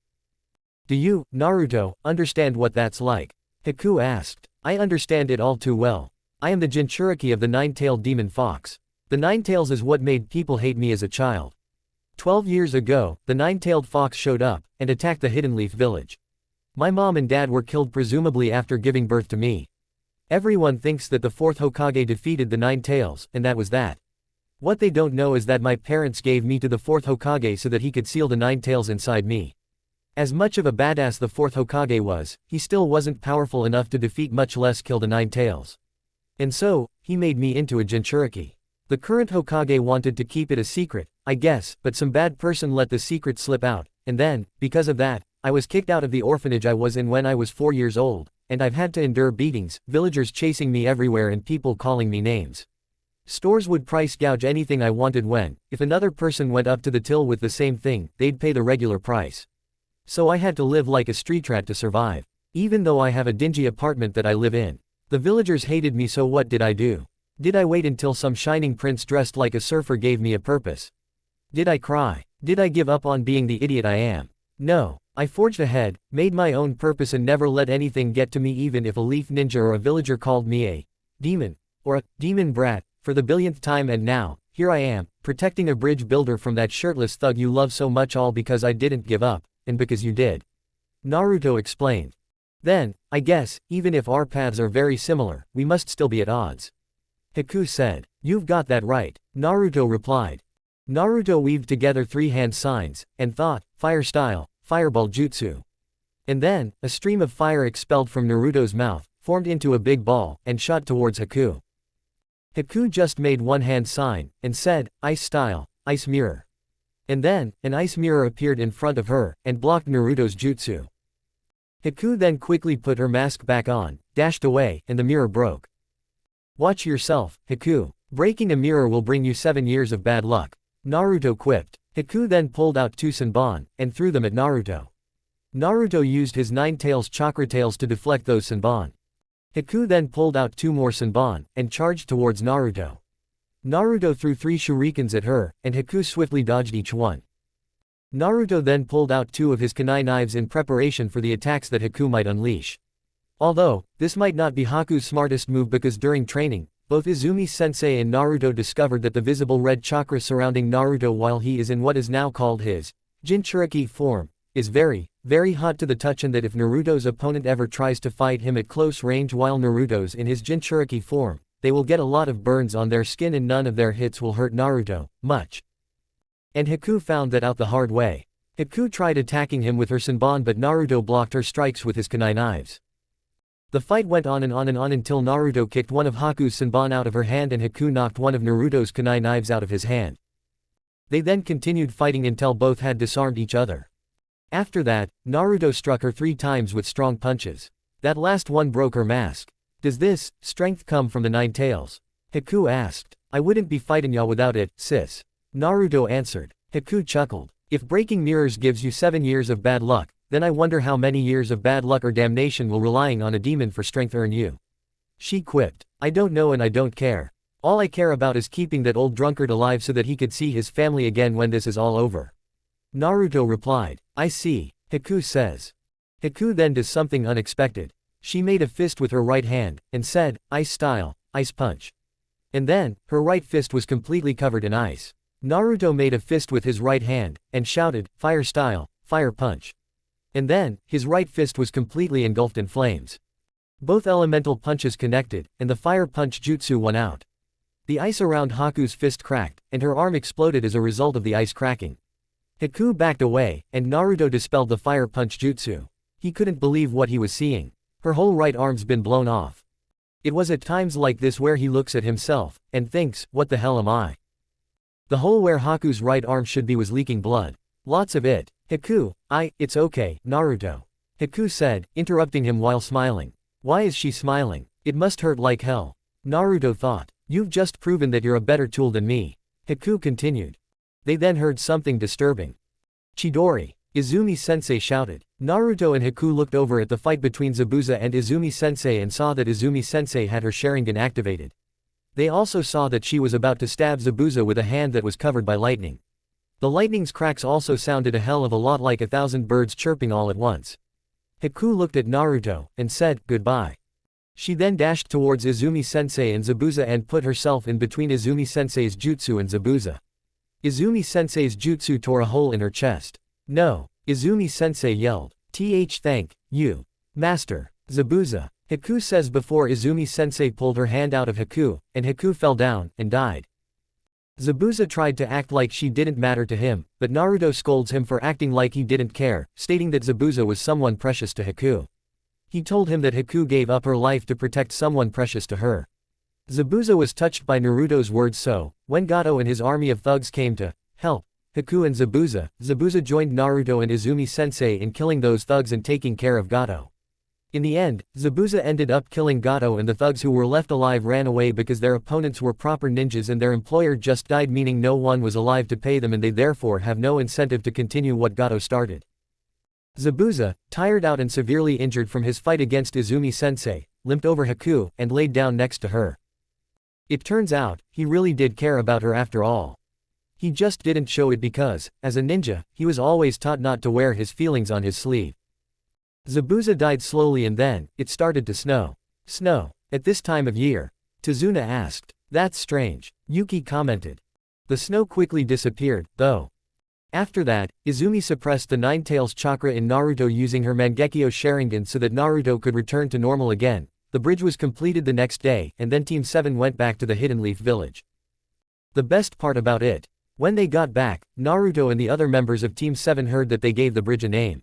Do you, Naruto, understand what that's like? Haku asked. I understand it all too well. I am the Jinchuriki of the nine-tailed demon fox. The nine tails is what made people hate me as a child. 12 years ago, the nine-tailed fox showed up, and attacked the Hidden Leaf village. My mom and dad were killed presumably after giving birth to me. Everyone thinks that the fourth Hokage defeated the nine tails, and that was that. What they don't know is that my parents gave me to the fourth Hokage so that he could seal the nine tails inside me. As much of a badass the fourth Hokage was, he still wasn't powerful enough to defeat, much less kill the nine tails. And so, he made me into a Jinchuriki. The current Hokage wanted to keep it a secret, I guess, but some bad person let the secret slip out, and then, because of that, I was kicked out of the orphanage I was in when I was 4 years old, and I've had to endure beatings, villagers chasing me everywhere and people calling me names. Stores would price gouge anything I wanted when, if another person went up to the till with the same thing, they'd pay the regular price. So I had to live like a street rat to survive. Even though I have a dingy apartment that I live in. The villagers hated me, so what did I do? Did I wait until some shining prince dressed like a surfer gave me a purpose? Did I cry? Did I give up on being the idiot I am? No. I forged ahead, made my own purpose and never let anything get to me, even if a leaf ninja or a villager called me a demon, or a demon brat, for the billionth time, and now, here I am, protecting a bridge builder from that shirtless thug you love so much, all because I didn't give up, and because you did. Naruto explained. Then, I guess, even if our paths are very similar, we must still be at odds. Haku said. You've got that right, Naruto replied. Naruto weaved together 3 hand signs, and thought, fire style, fireball jutsu. And then, a stream of fire expelled from Naruto's mouth, formed into a big ball, and shot towards Haku. Haku just made 1 hand sign, and said, ice style, ice mirror. And then, an ice mirror appeared in front of her, and blocked Naruto's jutsu. Haku then quickly put her mask back on, dashed away, and the mirror broke. Watch yourself, Haku. Breaking a mirror will bring you 7 years of bad luck. Naruto quipped. Haku then pulled out 2 senbon, and threw them at Naruto. Naruto used his 9 tails chakra tails to deflect those senbon. Haku then pulled out 2 more senbon, and charged towards Naruto. Naruto threw 3 shurikens at her, and Haku swiftly dodged each one. Naruto then pulled out 2 of his kunai knives in preparation for the attacks that Haku might unleash. Although, this might not be Haku's smartest move, because during training, both Izumi-sensei and Naruto discovered that the visible red chakra surrounding Naruto while he is in what is now called his Jinchuriki form, is very, very hot to the touch, and that if Naruto's opponent ever tries to fight him at close range while Naruto's in his Jinchuriki form, they will get a lot of burns on their skin and none of their hits will hurt Naruto much. And Haku found that out the hard way. Haku tried attacking him with her senbon, but Naruto blocked her strikes with his kunai knives. The fight went on and on and on until Naruto kicked one of Haku's senbon out of her hand and Haku knocked one of Naruto's kunai knives out of his hand. They then continued fighting until both had disarmed each other. After that, Naruto struck her 3 times with strong punches. That last one broke her mask. Does this strength come from the 9 tails? Haku asked. I wouldn't be fighting ya without it, sis. Naruto answered. Haku chuckled. If breaking mirrors gives you 7 years of bad luck, then I wonder how many years of bad luck or damnation will relying on a demon for strength earn you. She quipped. I don't know and I don't care. All I care about is keeping that old drunkard alive so that he could see his family again when this is all over. Naruto replied. I see, Haku says. Haku then does something unexpected. She made a fist with her right hand, and said, ice style, ice punch. And then, her right fist was completely covered in ice. Naruto made a fist with his right hand, and shouted, fire style, fire punch. And then, his right fist was completely engulfed in flames. Both elemental punches connected, and the fire punch jutsu won out. The ice around Haku's fist cracked, and her arm exploded as a result of the ice cracking. Haku backed away, and Naruto dispelled the fire punch jutsu. He couldn't believe what he was seeing. Her whole right arm's been blown off. It was at times like this where he looks at himself, and thinks, what the hell am I? The hole where Haku's right arm should be was leaking blood. Lots of it. Haku, it's okay, Naruto. Haku said, interrupting him while smiling. Why is she smiling? It must hurt like hell. Naruto thought. You've just proven that you're a better tool than me. Haku continued. They then heard something disturbing. Chidori. Izumi-sensei shouted. Naruto and Haku looked over at the fight between Zabuza and Izumi-sensei and saw that Izumi-sensei had her Sharingan activated. They also saw that she was about to stab Zabuza with a hand that was covered by lightning. The lightning's cracks also sounded a hell of a lot like 1,000 birds chirping all at once. Haku looked at Naruto, and said, goodbye. She then dashed towards Izumi-sensei and Zabuza and put herself in between Izumi-sensei's jutsu and Zabuza. Izumi-sensei's jutsu tore a hole in her chest. No, Izumi-sensei yelled. Thank you, master. Zabuza. Haku says before Izumi-sensei pulled her hand out of Haku, and Haku fell down, and died. Zabuza tried to act like she didn't matter to him, but Naruto scolds him for acting like he didn't care, stating that Zabuza was someone precious to Haku. He told him that Haku gave up her life to protect someone precious to her. Zabuza was touched by Naruto's words, so, when Gato and his army of thugs came to help Haku and Zabuza joined Naruto and Izumi-sensei in killing those thugs and taking care of Gato. In the end, Zabuza ended up killing Gato and the thugs who were left alive ran away because their opponents were proper ninjas and their employer just died, meaning no one was alive to pay them and they therefore have no incentive to continue what Gato started. Zabuza, tired out and severely injured from his fight against Izumi-sensei, limped over Haku and laid down next to her. It turns out, he really did care about her after all. He just didn't show it because, as a ninja, he was always taught not to wear his feelings on his sleeve. Zabuza died slowly and then, it started to snow. Snow? At this time of year? Tazuna asked. That's strange, Yuki commented. The snow quickly disappeared, though. After that, Izumi suppressed the Nine Tails chakra in Naruto using her Mangekyo Sharingan so that Naruto could return to normal again. The bridge was completed the next day, and then Team 7 went back to the Hidden Leaf village. The best part about it. When they got back, Naruto and the other members of Team 7 heard that they gave the bridge a name.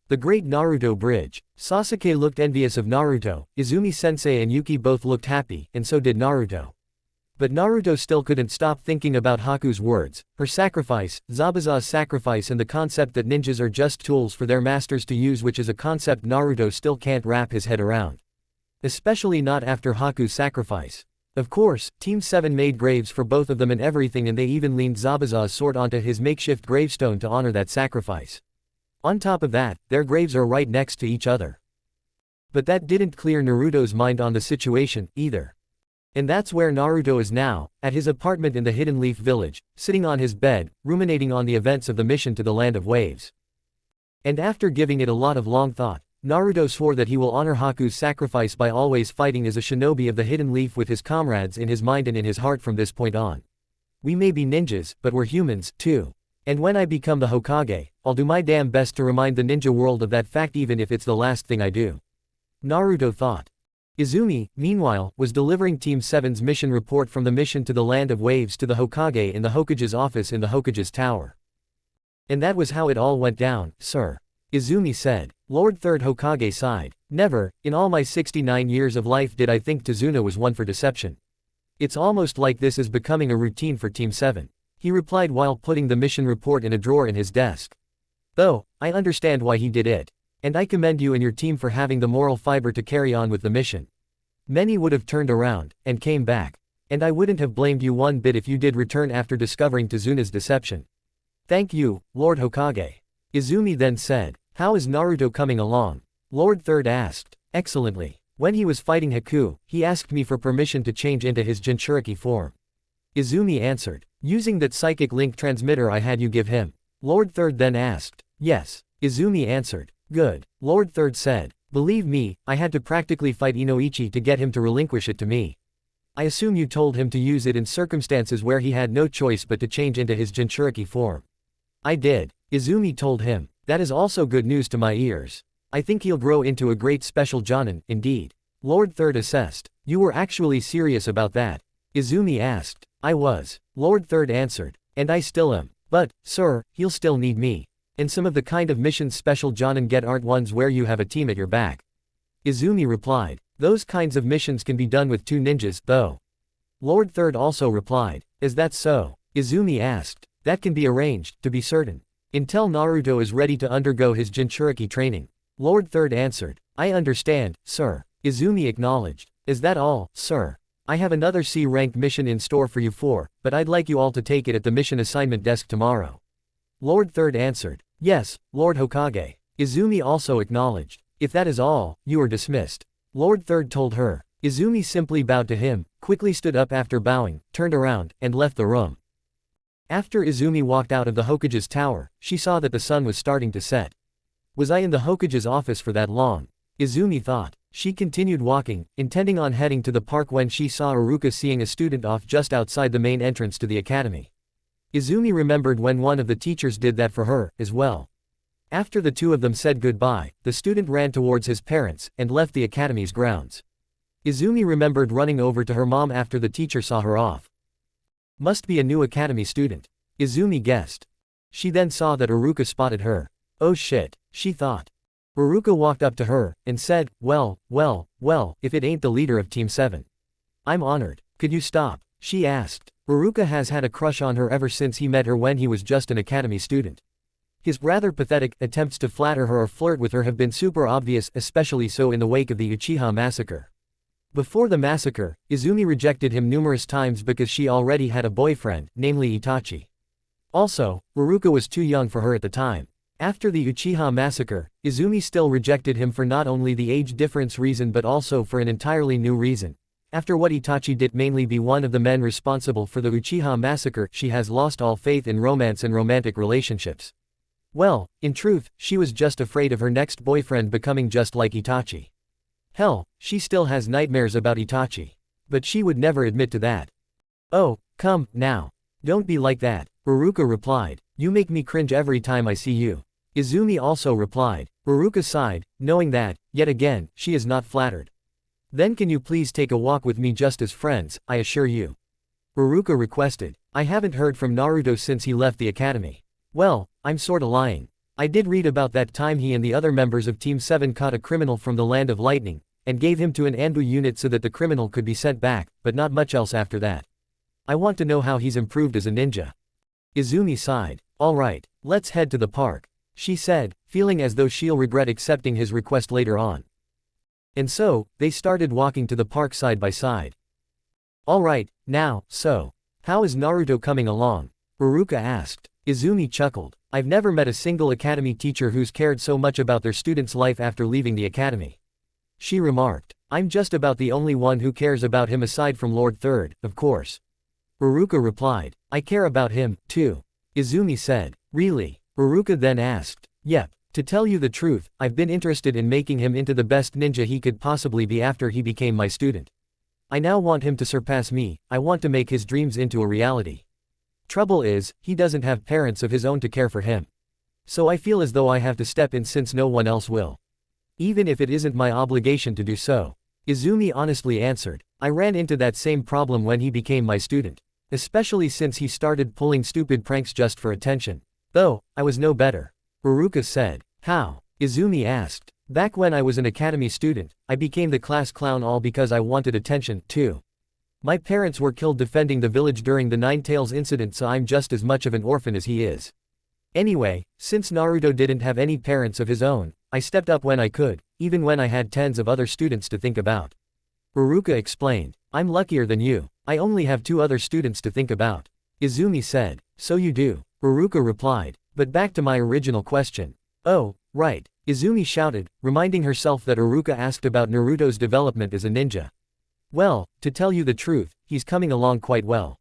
The Great Naruto Bridge. Sasuke looked envious of Naruto, Izumi-sensei and Yuki both looked happy, and so did Naruto. But Naruto still couldn't stop thinking about Haku's words, her sacrifice, Zabuza's sacrifice and the concept that ninjas are just tools for their masters to use, which is a concept Naruto still can't wrap his head around. Especially not after Haku's sacrifice. Of course, Team 7 made graves for both of them and everything, and they even leaned Zabuza's sword onto his makeshift gravestone to honor that sacrifice. On top of that, their graves are right next to each other. But that didn't clear Naruto's mind on the situation, either. And that's where Naruto is now, at his apartment in the Hidden Leaf village, sitting on his bed, ruminating on the events of the mission to the Land of Waves. And after giving it a lot of long thought, Naruto swore that he will honor Haku's sacrifice by always fighting as a shinobi of the Hidden Leaf with his comrades in his mind and in his heart from this point on. We may be ninjas, but we're humans, too. And when I become the Hokage, I'll do my damn best to remind the ninja world of that fact, even if it's the last thing I do. Naruto thought. Izumi, meanwhile, was delivering Team 7's mission report from the mission to the Land of Waves to the Hokage in the Hokage's office in the Hokage's tower. And that was how it all went down, sir. Izumi said. Lord Third Hokage sighed. Never, in all my 69 years of life did I think Tazuna was one for deception. It's almost like this is becoming a routine for Team 7. He replied while putting the mission report in a drawer in his desk. Though, I understand why he did it. And I commend you and your team for having the moral fiber to carry on with the mission. Many would have turned around, and came back. And I wouldn't have blamed you one bit if you did return after discovering Tazuna's deception. Thank you, Lord Hokage. Izumi then said, how is Naruto coming along? Lord Third asked. Excellently. When he was fighting Haku, he asked me for permission to change into his Jinchuriki form. Izumi answered. Using that psychic link transmitter I had you give him. Lord Third then asked. Yes. Izumi answered. Good. Lord Third said. Believe me, I had to practically fight Inoichi to get him to relinquish it to me. I assume you told him to use it in circumstances where he had no choice but to change into his Jinchuriki form. I did. Izumi told him. That is also good news to my ears. I think he'll grow into a great special Jonin, indeed. Lord Third assessed. You were actually serious about that? Izumi asked. I was. Lord Third answered. And I still am. But, sir, he'll still need me. And some of the kind of missions special Jonin get aren't ones where you have a team at your back. Izumi replied. Those kinds of missions can be done with 2 ninjas, though. Lord Third also replied. Is that so? Izumi asked. That can be arranged, to be certain. Until Naruto is ready to undergo his Jinchuriki training. Lord Third answered. I understand, sir. Izumi acknowledged. Is that all, sir? I have another C-rank mission in store for you 4, but I'd like you all to take it at the mission assignment desk tomorrow. Lord Third answered. Yes, Lord Hokage. Izumi also acknowledged. If that is all, you are dismissed. Lord Third told her. Izumi simply bowed to him, quickly stood up after bowing, turned around, and left the room. After Izumi walked out of the Hokage's tower, she saw that the sun was starting to set. Was I in the Hokage's office for that long? Izumi thought. She continued walking, intending on heading to the park when she saw Iruka seeing a student off just outside the main entrance to the academy. Izumi remembered when one of the teachers did that for her, as well. After the 2 of them said goodbye, the student ran towards his parents, and left the academy's grounds. Izumi remembered running over to her mom after the teacher saw her off. Must be a new academy student. Izumi guessed. She then saw that Iruka spotted her. Oh shit, she thought. Iruka walked up to her, and said, well, if it ain't the leader of Team 7. I'm honored. Could you stop? She asked. Iruka has had a crush on her ever since he met her when he was just an academy student. His rather pathetic attempts to flatter her or flirt with her have been super obvious, especially so in the wake of the Uchiha massacre. Before the massacre, Izumi rejected him numerous times because she already had a boyfriend, namely Itachi. Also, Iruka was too young for her at the time. After the Uchiha massacre, Izumi still rejected him for not only the age difference reason but also for an entirely new reason. After what Itachi did mainly be one of the men responsible for the Uchiha massacre, she has lost all faith in romance and romantic relationships. Well, in truth, she was just afraid of her next boyfriend becoming just like Itachi. Hell, she still has nightmares about Itachi. But she would never admit to that. Oh, come, now. Don't be like that, Iruka replied. You make me cringe every time I see you. Izumi also replied. Iruka sighed, knowing that, yet again, she is not flattered. Then can you please take a walk with me just as friends, I assure you. Iruka requested. I haven't heard from Naruto since he left the academy. Well, I'm sorta lying. I did read about that time he and the other members of Team 7 caught a criminal from the Land of Lightning, and gave him to an Anbu unit so that the criminal could be sent back, but not much else after that. I want to know how he's improved as a ninja. Izumi sighed. Alright, let's head to the park, she said, feeling as though she'll regret accepting his request later on. And so, they started walking to the park side by side. Alright, now, so. How is Naruto coming along? Iruka asked. Izumi chuckled. I've never met a single academy teacher who's cared so much about their student's life after leaving the academy. She remarked. I'm just about the only one who cares about him aside from Lord Third, of course. Iruka replied. I care about him, too. Izumi said. Really? Iruka then asked. Yep. To tell you the truth, I've been interested in making him into the best ninja he could possibly be after he became my student. I now want him to surpass me, I want to make his dreams into a reality. Trouble is, he doesn't have parents of his own to care for him. So I feel as though I have to step in since no one else will. Even if it isn't my obligation to do so. Izumi honestly answered. I ran into that same problem when he became my student. Especially since he started pulling stupid pranks just for attention. Though, I was no better. Haruka said. How? Izumi asked. Back when I was an academy student, I became the class clown all because I wanted attention, too. My parents were killed defending the village during the Nine Tails incident, so I'm just as much of an orphan as he is. Anyway, since Naruto didn't have any parents of his own, I stepped up when I could, even when I had tens of other students to think about. Haruka explained. I'm luckier than you. I only have 2 other students to think about. Izumi said. So you do. Haruka replied. But back to my original question. Oh, right. Izumi shouted, reminding herself that Haruka asked about Naruto's development as a ninja. Well, to tell you the truth, he's coming along quite well.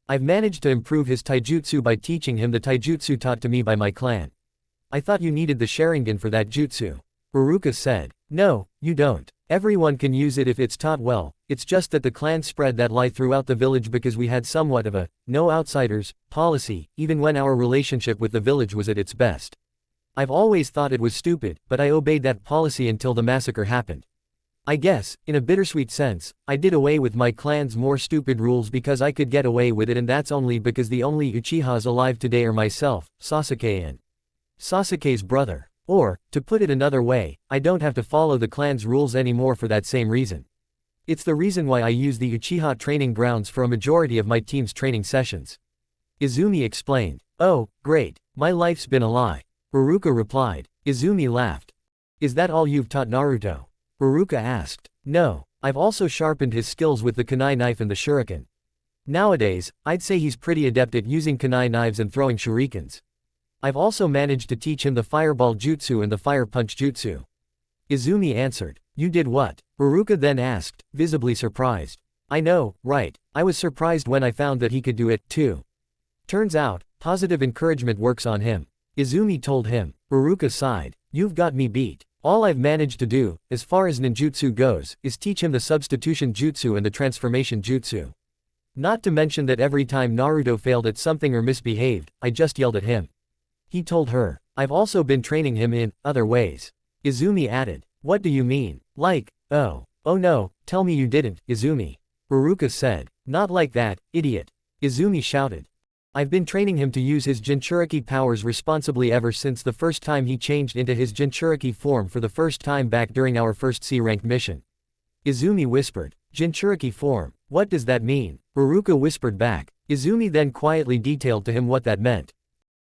I've managed to improve his taijutsu by teaching him the taijutsu taught to me by my clan. I thought you needed the Sharingan for that jutsu. Haruka said. No, you don't. Everyone can use it if it's taught well, it's just that the clan spread that lie throughout the village because we had somewhat of a no outsiders policy, even when our relationship with the village was at its best. I've always thought it was stupid, but I obeyed that policy until the massacre happened. I guess, in a bittersweet sense, I did away with my clan's more stupid rules because I could get away with it, and that's only because the only Uchihas alive today are myself, Sasuke, and Sasuke's brother. Or, to put it another way, I don't have to follow the clan's rules anymore for that same reason. It's the reason why I use the Uchiha training grounds for a majority of my team's training sessions. Izumi explained. Oh, great. My life's been a lie. Haruka replied. Izumi laughed. Is that all you've taught Naruto? Haruka asked. No, I've also sharpened his skills with the kunai knife and the shuriken. Nowadays, I'd say he's pretty adept at using kunai knives and throwing shurikens. I've also managed to teach him the fireball jutsu and the fire punch jutsu. Izumi answered. You did what? Haruka then asked, visibly surprised. I know, right, I was surprised when I found that he could do it, too. Turns out, positive encouragement works on him. Izumi told him. Haruka sighed. You've got me beat. All I've managed to do, as far as ninjutsu goes, is teach him the substitution jutsu and the transformation jutsu. Not to mention that every time Naruto failed at something or misbehaved, I just yelled at him. He told her. I've also been training him in other ways. Izumi added. What do you mean? Like, oh no, tell me you didn't, Izumi. Haruka said. Not like that, idiot. Izumi shouted. I've been training him to use his Jinchuriki powers responsibly ever since the first time he changed into his Jinchuriki form for the first time back during our first C-rank mission. Izumi whispered. Jinchuriki form, what does that mean? Haruka whispered back. Izumi then quietly detailed to him what that meant.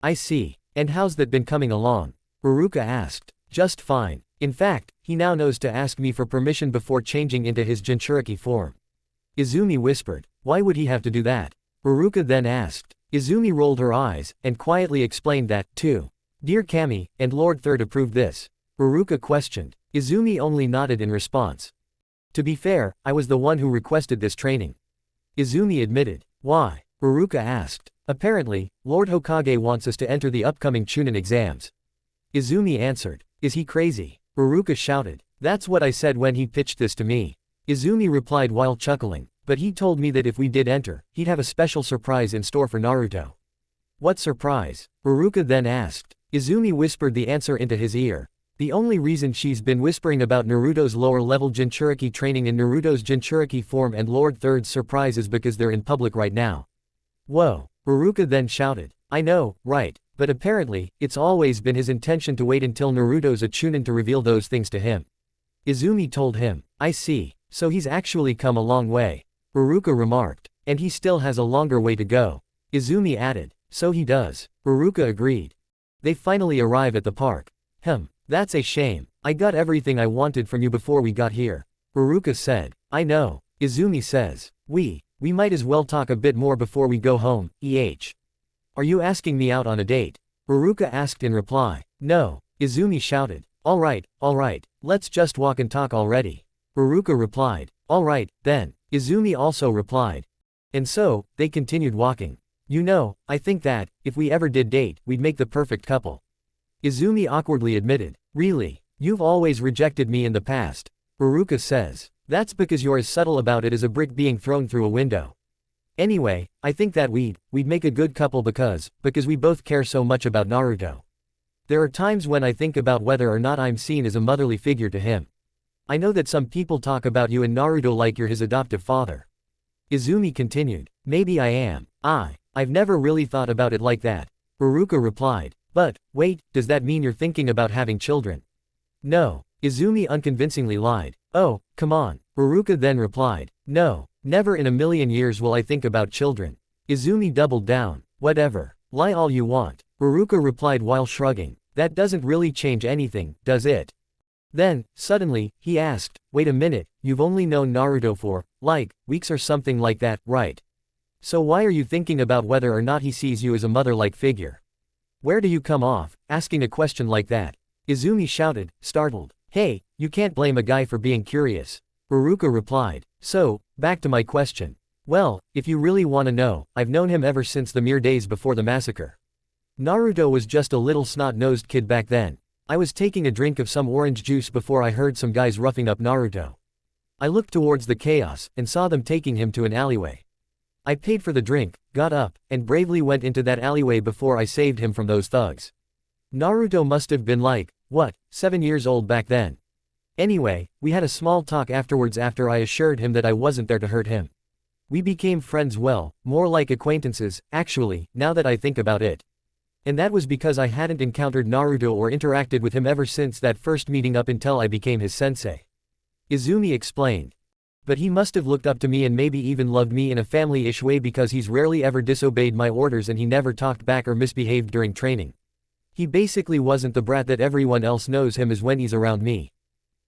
I see. And how's that been coming along? Haruka asked. Just fine. In fact, he now knows to ask me for permission before changing into his Jinchuriki form. Izumi whispered. Why would he have to do that? Haruka then asked. Izumi rolled her eyes, and quietly explained that, too. Dear Kami, and Lord Third approved this. Haruka questioned. Izumi only nodded in response. To be fair, I was the one who requested this training. Izumi admitted. Why? Haruka asked. Apparently, Lord Hokage wants us to enter the upcoming Chunin exams. Izumi answered. Is he crazy? Haruka shouted. That's what I said when he pitched this to me. Izumi replied while chuckling. But he told me that if we did enter, he'd have a special surprise in store for Naruto. What surprise? Haruka then asked. Izumi whispered the answer into his ear. The only reason she's been whispering about Naruto's lower-level Jinchuriki training in Naruto's Jinchuriki form and Lord Third's surprise is because they're in public right now. Whoa. Haruka then shouted. I know, right, but apparently, it's always been his intention to wait until Naruto's a Chunin to reveal those things to him. Izumi told him. I see, so he's actually come a long way. Haruka remarked. And he still has a longer way to go. Izumi added. So he does. Haruka agreed. They finally arrive at the park. That's a shame. I got everything I wanted from you before we got here. Haruka said. I know. Izumi says. We might as well talk a bit more before we go home, Are you asking me out on a date? Haruka asked in reply. No. Izumi shouted. Alright, let's just walk and talk already. Haruka replied. Alright, then. Izumi also replied. And so, they continued walking. You know, I think that, if we ever did date, we'd make the perfect couple. Izumi awkwardly admitted. Really? You've always rejected me in the past. Haruka says. That's because you're as subtle about it as a brick being thrown through a window. Anyway, I think that we'd make a good couple because we both care so much about Naruto. There are times when I think about whether or not I'm seen as a motherly figure to him. I know that some people talk about you and Naruto like you're his adoptive father. Izumi continued. Maybe I am. I've never really thought about it like that. Baruka replied. But, wait, does that mean you're thinking about having children? No. Izumi unconvincingly lied. Oh, come on. Baruka then replied. No, never in a million years will I think about children. Izumi doubled down. Whatever. Lie all you want. Baruka replied while shrugging. That doesn't really change anything, does it? Then, suddenly, he asked, wait a minute, you've only known Naruto for, like, weeks or something like that, right? So why are you thinking about whether or not he sees you as a mother-like figure? Where do you come off, asking a question like that? Izumi shouted, startled. Hey, you can't blame a guy for being curious. Baruka replied. So, back to my question. Well, if you really want to know, I've known him ever since the mere days before the massacre. Naruto was just a little snot-nosed kid back then. I was taking a drink of some orange juice before I heard some guys roughing up Naruto. I looked towards the chaos, and saw them taking him to an alleyway. I paid for the drink, got up, and bravely went into that alleyway before I saved him from those thugs. Naruto must have been like, 7 years old back then. Anyway, we had a small talk afterwards after I assured him that I wasn't there to hurt him. We became friends, well, more like acquaintances, actually, now that I think about it. And that was because I hadn't encountered Naruto or interacted with him ever since that first meeting up until I became his sensei. Izumi explained. But he must have looked up to me and maybe even loved me in a family-ish way because he's rarely ever disobeyed my orders and he never talked back or misbehaved during training. He basically wasn't the brat that everyone else knows him as when he's around me.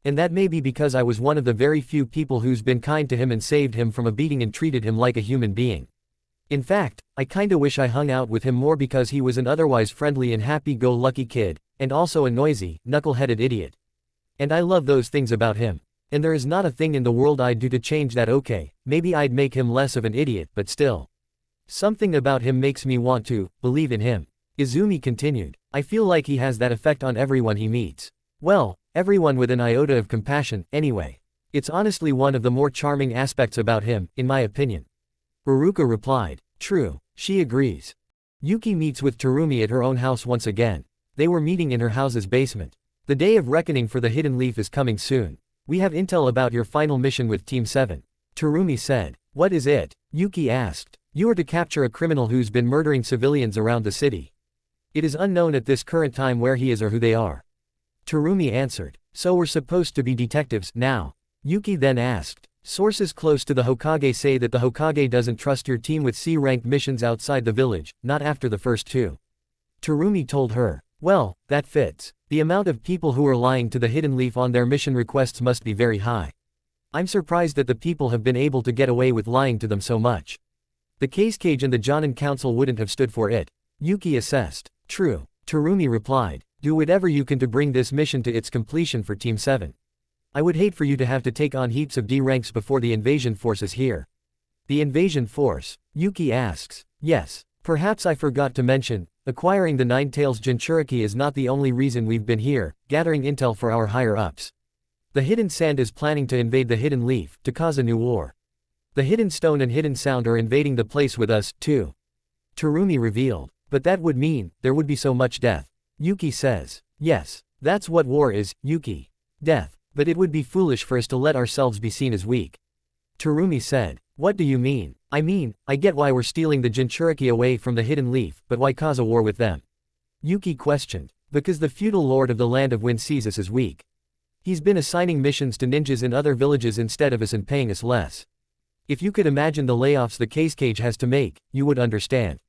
And that may be because I was one of the very few people who's been kind to him and saved him from a beating and treated him like a human being. In fact, I kinda wish I hung out with him more because he was an otherwise friendly and happy-go-lucky kid, and also a noisy, knuckle-headed idiot. And I love those things about him. And there is not a thing in the world I'd do to change that. Okay, maybe I'd make him less of an idiot, but still. Something about him makes me want to believe in him. Izumi continued. I feel like he has that effect on everyone he meets. Well, everyone with an iota of compassion, anyway. It's honestly one of the more charming aspects about him, in my opinion. Baruka replied. True, she agrees. Yuki meets with Terumi at her own house once again. They were meeting in her house's basement. The day of reckoning for the Hidden Leaf is coming soon. We have intel about your final mission with Team 7. Terumi said. What is it? Yuki asked. You are to capture a criminal who's been murdering civilians around the city. It is unknown at this current time where he is or who they are. Terumi answered. So we're supposed to be detectives now? Yuki then asked. Sources close to the Hokage say that the Hokage doesn't trust your team with C-rank missions outside the village, not after the first two. Terumi told her. Well, that fits. The amount of people who are lying to the Hidden Leaf on their mission requests must be very high. I'm surprised that the people have been able to get away with lying to them so much. The Case Cage and the Jonin Council wouldn't have stood for it. Yuki assessed. True. Terumi replied. Do whatever you can to bring this mission to its completion for Team 7. I would hate for you to have to take on heaps of D ranks before the invasion force is here. The invasion force? Yuki asks. Yes. Perhaps I forgot to mention, acquiring the Nine Tails Jinchuriki is not the only reason we've been here, gathering intel for our higher-ups. The Hidden Sand is planning to invade the Hidden Leaf, to cause a new war. The Hidden Stone and Hidden Sound are invading the place with us, too. Terumi revealed. But that would mean, there would be so much death. Yuki says. Yes. That's what war is, Yuki. Death. But it would be foolish for us to let ourselves be seen as weak. Terumi said. What do you mean? I mean, I get why we're stealing the Jinchuriki away from the Hidden Leaf, but why cause a war with them? Yuki questioned. Because the feudal lord of the Land of Wind sees us as weak. He's been assigning missions to ninjas in other villages instead of us and paying us less. If you could imagine the layoffs the Case Cage has to make, you would understand.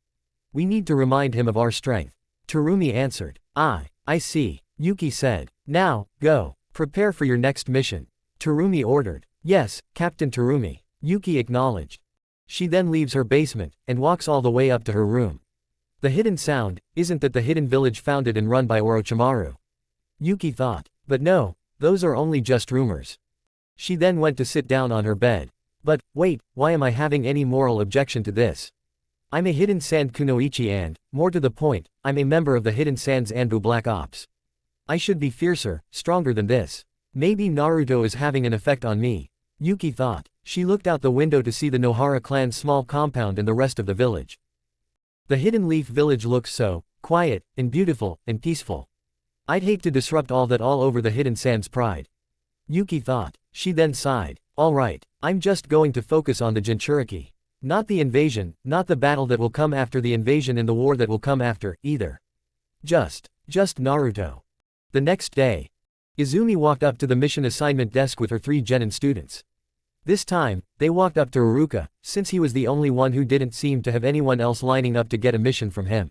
We need to remind him of our strength. Terumi answered. I see. Yuki said. Now, go. Prepare for your next mission. Terumi ordered. Yes, Captain Terumi. Yuki acknowledged. She then leaves her basement, and walks all the way up to her room. The Hidden Sound, isn't that the hidden village founded and run by Orochimaru? Yuki thought. But no, those are only just rumors. She then went to sit down on her bed. But, wait, why am I having any moral objection to this? I'm a Hidden Sand Kunoichi and, more to the point, I'm a member of the Hidden Sands Anbu Black Ops. I should be fiercer, stronger than this. Maybe Naruto is having an effect on me. Yuki thought. She looked out the window to see the Nohara clan's small compound and the rest of the village. The Hidden Leaf village looks so quiet, and beautiful, and peaceful. I'd hate to disrupt all that all over the Hidden Sands pride. Yuki thought. She then sighed. Alright, I'm just going to focus on the Jinchuriki. Not the invasion, not the battle that will come after the invasion and the war that will come after, either. Just Naruto. The next day, Izumi walked up to the mission assignment desk with her 3 genin students. This time, they walked up to Iruka, since he was the only one who didn't seem to have anyone else lining up to get a mission from him.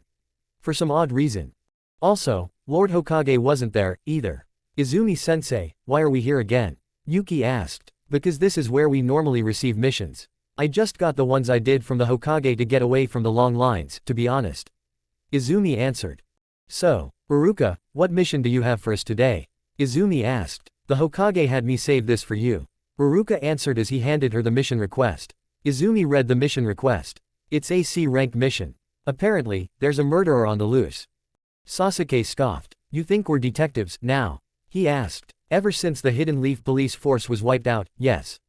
For some odd reason. Also, Lord Hokage wasn't there, either. Izumi-sensei, why are we here again? Yuki asked. Because this is where we normally receive missions. I just got the ones I did from the Hokage to get away from the long lines, to be honest. Izumi answered. So, Iruka, what mission do you have for us today? Izumi asked. The Hokage had me save this for you. Iruka answered as he handed her the mission request. Izumi read the mission request. It's a C-rank mission. Apparently, there's a murderer on the loose. Sasuke scoffed. You think we're detectives, now? He asked. Ever since the Hidden Leaf police force was wiped out, yes.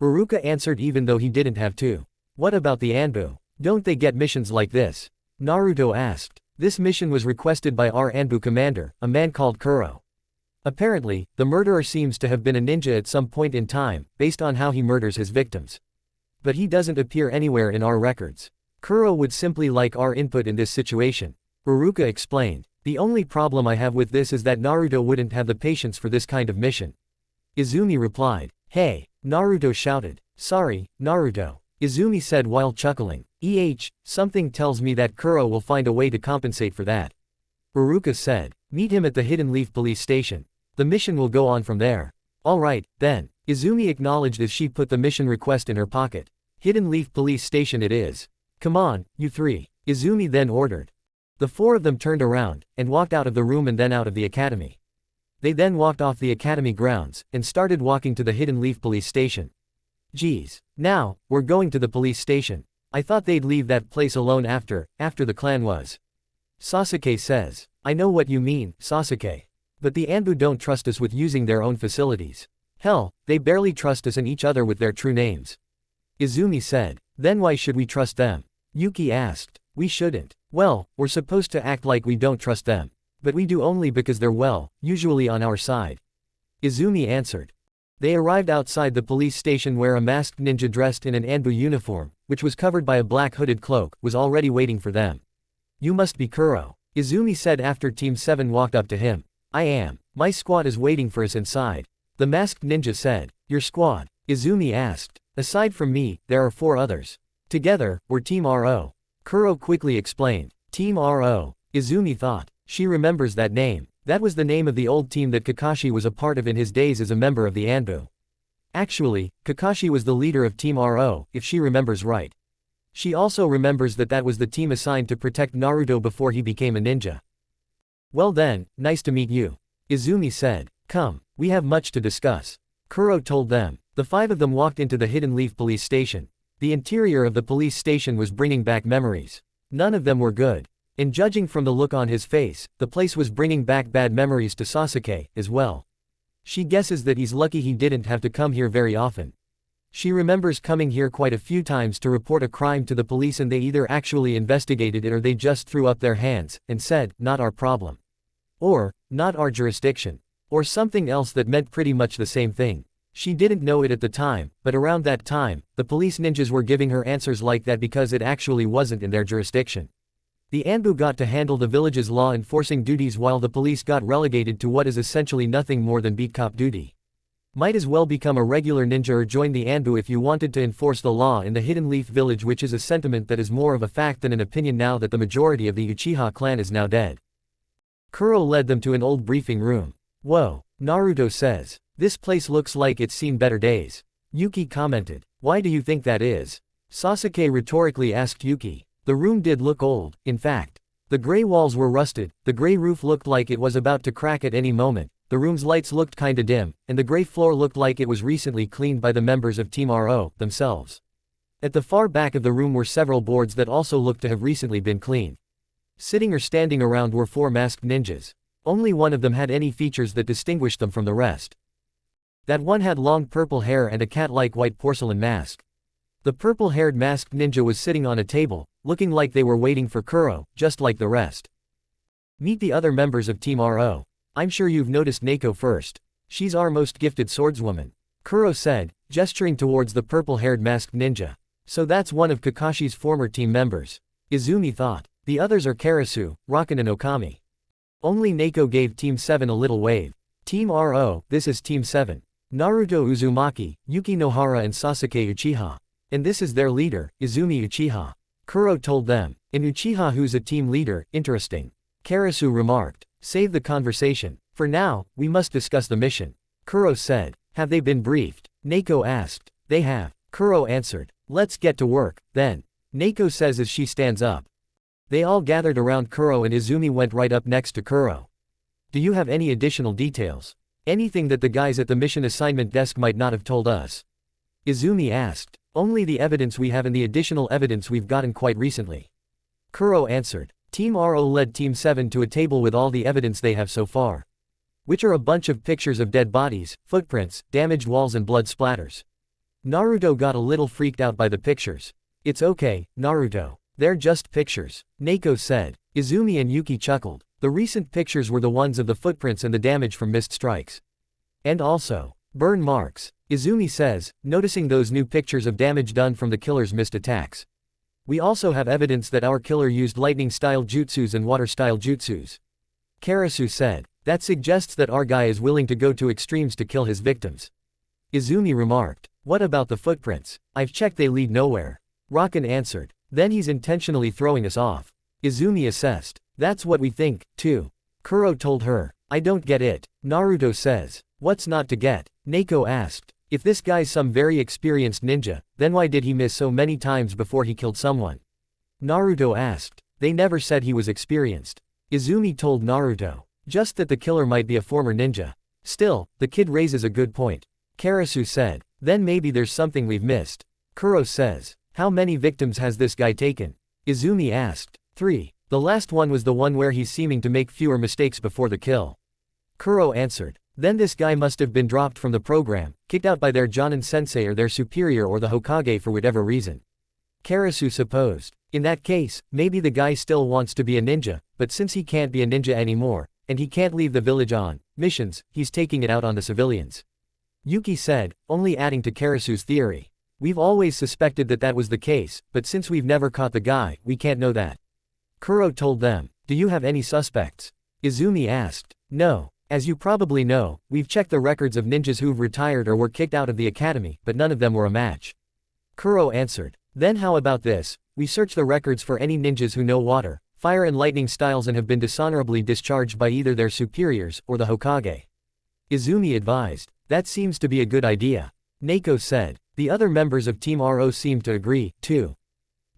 Iruka answered even though he didn't have to. What about the Anbu? Don't they get missions like this? Naruto asked. This mission was requested by our Anbu commander, a man called Kuro. Apparently, the murderer seems to have been a ninja at some point in time, based on how he murders his victims. But he doesn't appear anywhere in our records. Kuro would simply like our input in this situation. Iruka explained. The only problem I have with this is that Naruto wouldn't have the patience for this kind of mission. Izumi replied. Hey! Naruto shouted. Sorry, Naruto. Izumi said while chuckling. Something tells me that Kuro will find a way to compensate for that. Iruka said. Meet him at the Hidden Leaf police station. The mission will go on from there. Alright, then. Izumi acknowledged as she put the mission request in her pocket. Hidden Leaf police station it is. Come on, you 3. Izumi then ordered. The 4 of them turned around, and walked out of the room and then out of the academy. They then walked off the academy grounds, and started walking to the Hidden Leaf police station. Geez. Now, we're going to the police station. I thought they'd leave that place alone after the clan was. Sasuke says. I know what you mean, Sasuke. But the Anbu don't trust us with using their own facilities. Hell, they barely trust us and each other with their true names. Izumi said. Then why should we trust them? Yuki asked. We shouldn't. Well, we're supposed to act like we don't trust them. But we do only because they're usually on our side. Izumi answered. They arrived outside the police station where a masked ninja dressed in an Anbu uniform, which was covered by a black hooded cloak, was already waiting for them. You must be Kuro. Izumi said after Team 7 walked up to him. I am. My squad is waiting for us inside. The masked ninja said. Your squad? Izumi asked. Aside from me, there are 4 others. Together, we're Team RO. Kuro quickly explained. Team RO. Izumi thought. She remembers that name. That was the name of the old team that Kakashi was a part of in his days as a member of the Anbu. Actually, Kakashi was the leader of Team RO, if she remembers right. She also remembers that that was the team assigned to protect Naruto before he became a ninja. Well then, nice to meet you. Izumi said. Come, we have much to discuss. Kuro told them. The 5 of them walked into the Hidden Leaf police station. The interior of the police station was bringing back memories. None of them were good. And judging from the look on his face, the place was bringing back bad memories to Sasuke, as well. She guesses that he's lucky he didn't have to come here very often. She remembers coming here quite a few times to report a crime to the police and they either actually investigated it or they just threw up their hands, and said, not our problem. Or, not our jurisdiction. Or something else that meant pretty much the same thing. She didn't know it at the time, but around that time, the police ninjas were giving her answers like that because it actually wasn't in their jurisdiction. The Anbu got to handle the village's law enforcing duties while the police got relegated to what is essentially nothing more than beat cop duty. Might as well become a regular ninja or join the Anbu if you wanted to enforce the law in the Hidden Leaf village, which is a sentiment that is more of a fact than an opinion now that the majority of the Uchiha clan is now dead. Kuro led them to an old briefing room. Whoa, Naruto says. This place looks like it's seen better days. Yuki commented. Why do you think that is? Sasuke rhetorically asked Yuki. The room did look old, in fact. The gray walls were rusted, the gray roof looked like it was about to crack at any moment, the room's lights looked kinda dim, and the gray floor looked like it was recently cleaned by the members of Team RO themselves. At the far back of the room were several boards that also looked to have recently been cleaned. Sitting or standing around were 4 masked ninjas. Only one of them had any features that distinguished them from the rest. That one had long purple hair and a cat-like white porcelain mask. The purple-haired masked ninja was sitting on a table, looking like they were waiting for Kuro, just like the rest. Meet the other members of Team RO. I'm sure you've noticed Neko first. She's our most gifted swordswoman. Kuro said, gesturing towards the purple-haired masked ninja. So that's one of Kakashi's former team members. Izumi thought. The others are Karasu, Raken and Okami. Only Neko gave Team 7 a little wave. Team RO, this is Team 7. Naruto Uzumaki, Yuki Nohara and Sasuke Uchiha. And this is their leader, Izumi Uchiha. Kuro told them. And Uchiha who's a team leader, interesting. Karasu remarked. Save the conversation. For now, we must discuss the mission. Kuro said. Have they been briefed? Neko asked. They have. Kuro answered. Let's get to work, then. Neko says as she stands up. They all gathered around Kuro and Izumi went right up next to Kuro. Do you have any additional details? Anything that the guys at the mission assignment desk might not have told us? Izumi asked. Only the evidence we have and the additional evidence we've gotten quite recently. Kuro answered. Team RO led Team 7 to a table with all the evidence they have so far. Which are a bunch of pictures of dead bodies, footprints, damaged walls and blood splatters. Naruto got a little freaked out by the pictures. It's okay, Naruto. They're just pictures. Neko said. Izumi and Yuki chuckled. The recent pictures were the ones of the footprints and the damage from missed strikes. And also, burn marks. Izumi says, noticing those new pictures of damage done from the killer's missed attacks. We also have evidence that our killer used lightning-style jutsus and water-style jutsus. Karasu said. That suggests that our guy is willing to go to extremes to kill his victims. Izumi remarked. What about the footprints? I've checked, they lead nowhere. Raken answered. Then he's intentionally throwing us off. Izumi assessed. That's what we think, too. Kuro told her. I don't get it. Naruto says. What's not to get? Neko asked. If this guy's some very experienced ninja, then why did he miss so many times before he killed someone? Naruto asked. They never said he was experienced. Izumi told Naruto. Just that the killer might be a former ninja. Still, the kid raises a good point. Karasu said. Then maybe there's something we've missed. Kuro says. How many victims has this guy taken? Izumi asked. 3. The last one was the one where he's seeming to make fewer mistakes before the kill. Kuro answered. Then this guy must have been dropped from the program, kicked out by their Jonin sensei or their superior or the Hokage for whatever reason. Karasu supposed. In that case, maybe the guy still wants to be a ninja, but since he can't be a ninja anymore, and he can't leave the village on missions, he's taking it out on the civilians. Yuki said, only adding to Karasu's theory. We've always suspected that that was the case, but since we've never caught the guy, we can't know that. Kuro told them. Do you have any suspects? Izumi asked. No. As you probably know, we've checked the records of ninjas who've retired or were kicked out of the academy, but none of them were a match. Kuro answered. Then how about this? We search the records for any ninjas who know water, fire and lightning styles and have been dishonorably discharged by either their superiors or the Hokage. Izumi advised. That seems to be a good idea. Neko said. The other members of Team RO seemed to agree, too.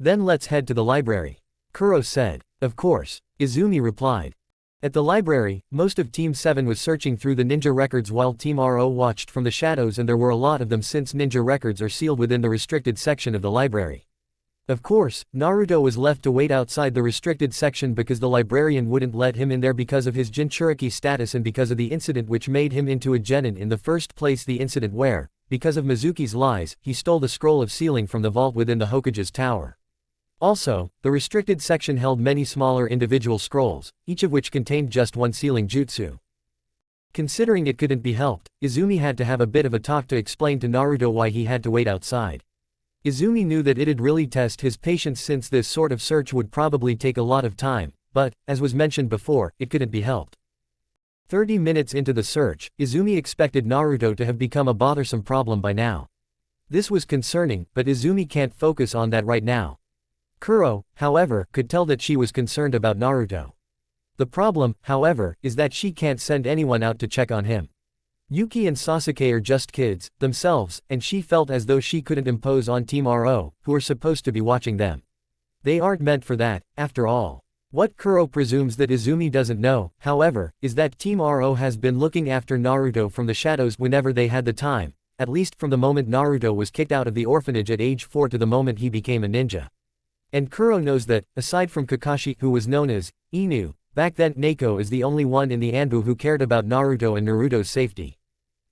Then let's head to the library. Kuro said. Of course. Izumi replied. At the library, most of Team 7 was searching through the ninja records while Team RO watched from the shadows, and there were a lot of them since ninja records are sealed within the restricted section of the library. Of course, Naruto was left to wait outside the restricted section because the librarian wouldn't let him in there because of his Jinchuriki status and because of the incident which made him into a genin in the first place, the incident where, because of Mizuki's lies, he stole the scroll of sealing from the vault within the Hokage's tower. Also, the restricted section held many smaller individual scrolls, each of which contained just one sealing jutsu. Considering it couldn't be helped, Izumi had to have a bit of a talk to explain to Naruto why he had to wait outside. Izumi knew that it'd really test his patience since this sort of search would probably take a lot of time, but, as was mentioned before, it couldn't be helped. 30 minutes into the search, Izumi expected Naruto to have become a bothersome problem by now. This was concerning, but Izumi can't focus on that right now. Kuro, however, could tell that she was concerned about Naruto. The problem, however, is that she can't send anyone out to check on him. Yuki and Sasuke are just kids, themselves, and she felt as though she couldn't impose on Team RO, who are supposed to be watching them. They aren't meant for that, after all. What Kuro presumes that Izumi doesn't know, however, is that Team RO has been looking after Naruto from the shadows whenever they had the time, at least from the moment Naruto was kicked out of the orphanage at age 4 to the moment he became a ninja. And Kuro knows that, aside from Kakashi, who was known as Inu, back then Neko is the only one in the Anbu who cared about Naruto and Naruto's safety.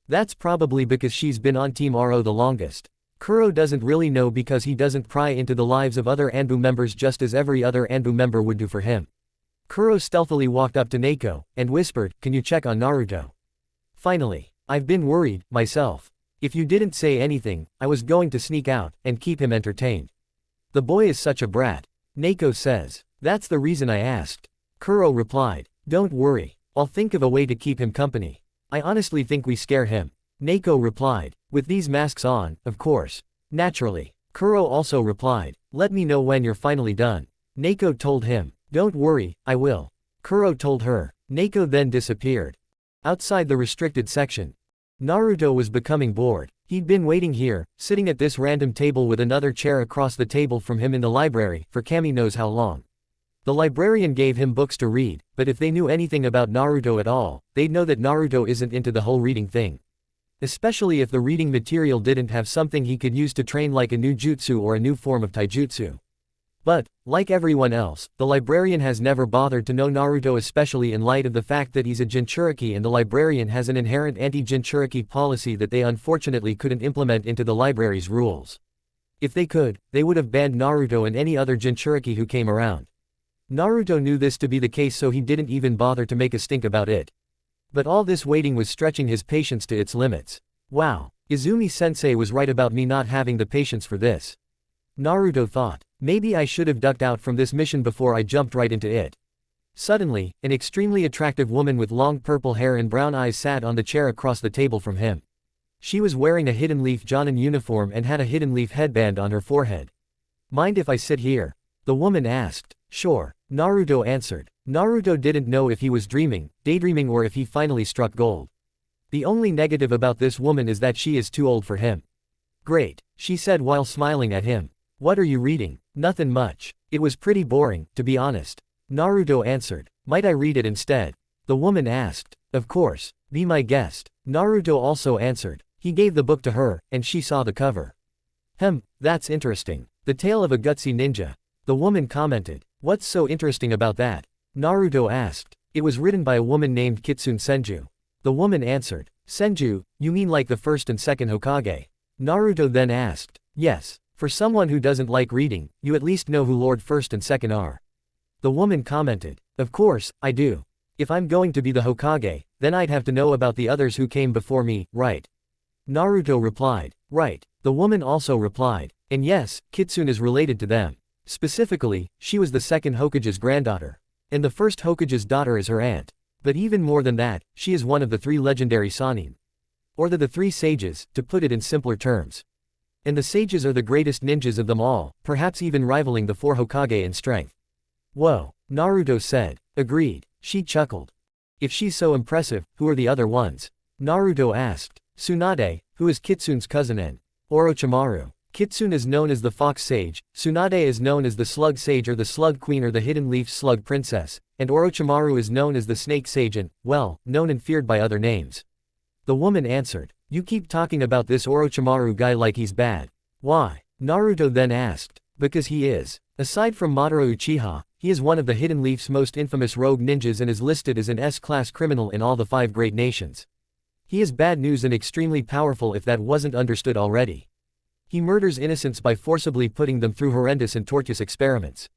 That's probably because she's been on Team RO the longest. Kuro doesn't really know because he doesn't pry into the lives of other Anbu members just as every other Anbu member would do for him. Kuro stealthily walked up to Neko, and whispered, "Can you check on Naruto?" Finally, I've been worried, myself. If you didn't say anything, I was going to sneak out, and keep him entertained. The boy is such a brat. Neko says. That's the reason I asked. Kuro replied. Don't worry. I'll think of a way to keep him company. I honestly think we scare him. Neko replied. With these masks on, of course. Naturally. Kuro also replied. Let me know when you're finally done. Neko told him. Don't worry, I will. Kuro told her. Neko then disappeared. Outside the restricted section. Naruto was becoming bored. He'd been waiting here, sitting at this random table with another chair across the table from him in the library, for Kami knows how long. The librarian gave him books to read, but if they knew anything about Naruto at all, they'd know that Naruto isn't into the whole reading thing. Especially if the reading material didn't have something he could use to train like a new jutsu or a new form of taijutsu. But, like everyone else, the librarian has never bothered to know Naruto, especially in light of the fact that he's a Jinchuriki and the librarian has an inherent anti-Jinchuriki policy that they unfortunately couldn't implement into the library's rules. If they could, they would have banned Naruto and any other Jinchuriki who came around. Naruto knew this to be the case, so he didn't even bother to make a stink about it. But all this waiting was stretching his patience to its limits. Wow, Izumi-sensei was right about me not having the patience for this. Naruto thought. Maybe I should have ducked out from this mission before I jumped right into it. Suddenly, an extremely attractive woman with long purple hair and brown eyes sat on the chair across the table from him. She was wearing a hidden leaf Jonin uniform and had a hidden leaf headband on her forehead. Mind if I sit here? The woman asked. Sure, Naruto answered. Naruto didn't know if he was dreaming, daydreaming, or if he finally struck gold. The only negative about this woman is that she is too old for him. Great, she said while smiling at him. What are you reading? Nothing much. It was pretty boring, to be honest. Naruto answered. Might I read it instead? The woman asked. Of course, be my guest. Naruto also answered. He gave the book to her, and she saw the cover. That's interesting. The tale of a gutsy ninja. The woman commented. What's so interesting about that? Naruto asked. It was written by a woman named Kitsune Senju. The woman answered. Senju, you mean like the first and second Hokage? Naruto then asked. Yes. For someone who doesn't like reading, you at least know who Lord First and Second are. The woman commented. Of course, I do. If I'm going to be the Hokage, then I'd have to know about the others who came before me, right? Naruto replied. Right. The woman also replied. And yes, Kitsune is related to them. Specifically, she was the second Hokage's granddaughter. And the first Hokage's daughter is her aunt. But even more than that, she is one of the 3 legendary Sannin. Or the 3 sages, to put it in simpler terms. And the sages are the greatest ninjas of them all, perhaps even rivaling the 4 Hokage in strength. Whoa, Naruto said. Agreed. She chuckled. If she's so impressive, who are the other ones? Naruto asked. Tsunade, who is Kitsune's cousin, and Orochimaru. Kitsune is known as the Fox Sage, Tsunade is known as the Slug Sage or the Slug Queen or the Hidden Leaf Slug Princess, and Orochimaru is known as the Snake Sage and, well, known and feared by other names. The woman answered. You keep talking about this Orochimaru guy like he's bad. Why? Naruto then asked. Because he is. Aside from Madara Uchiha, he is one of the Hidden Leaf's most infamous rogue ninjas and is listed as an S-class criminal in all the 5 great nations. He is bad news and extremely powerful if that wasn't understood already. He murders innocents by forcibly putting them through horrendous and torturous experiments.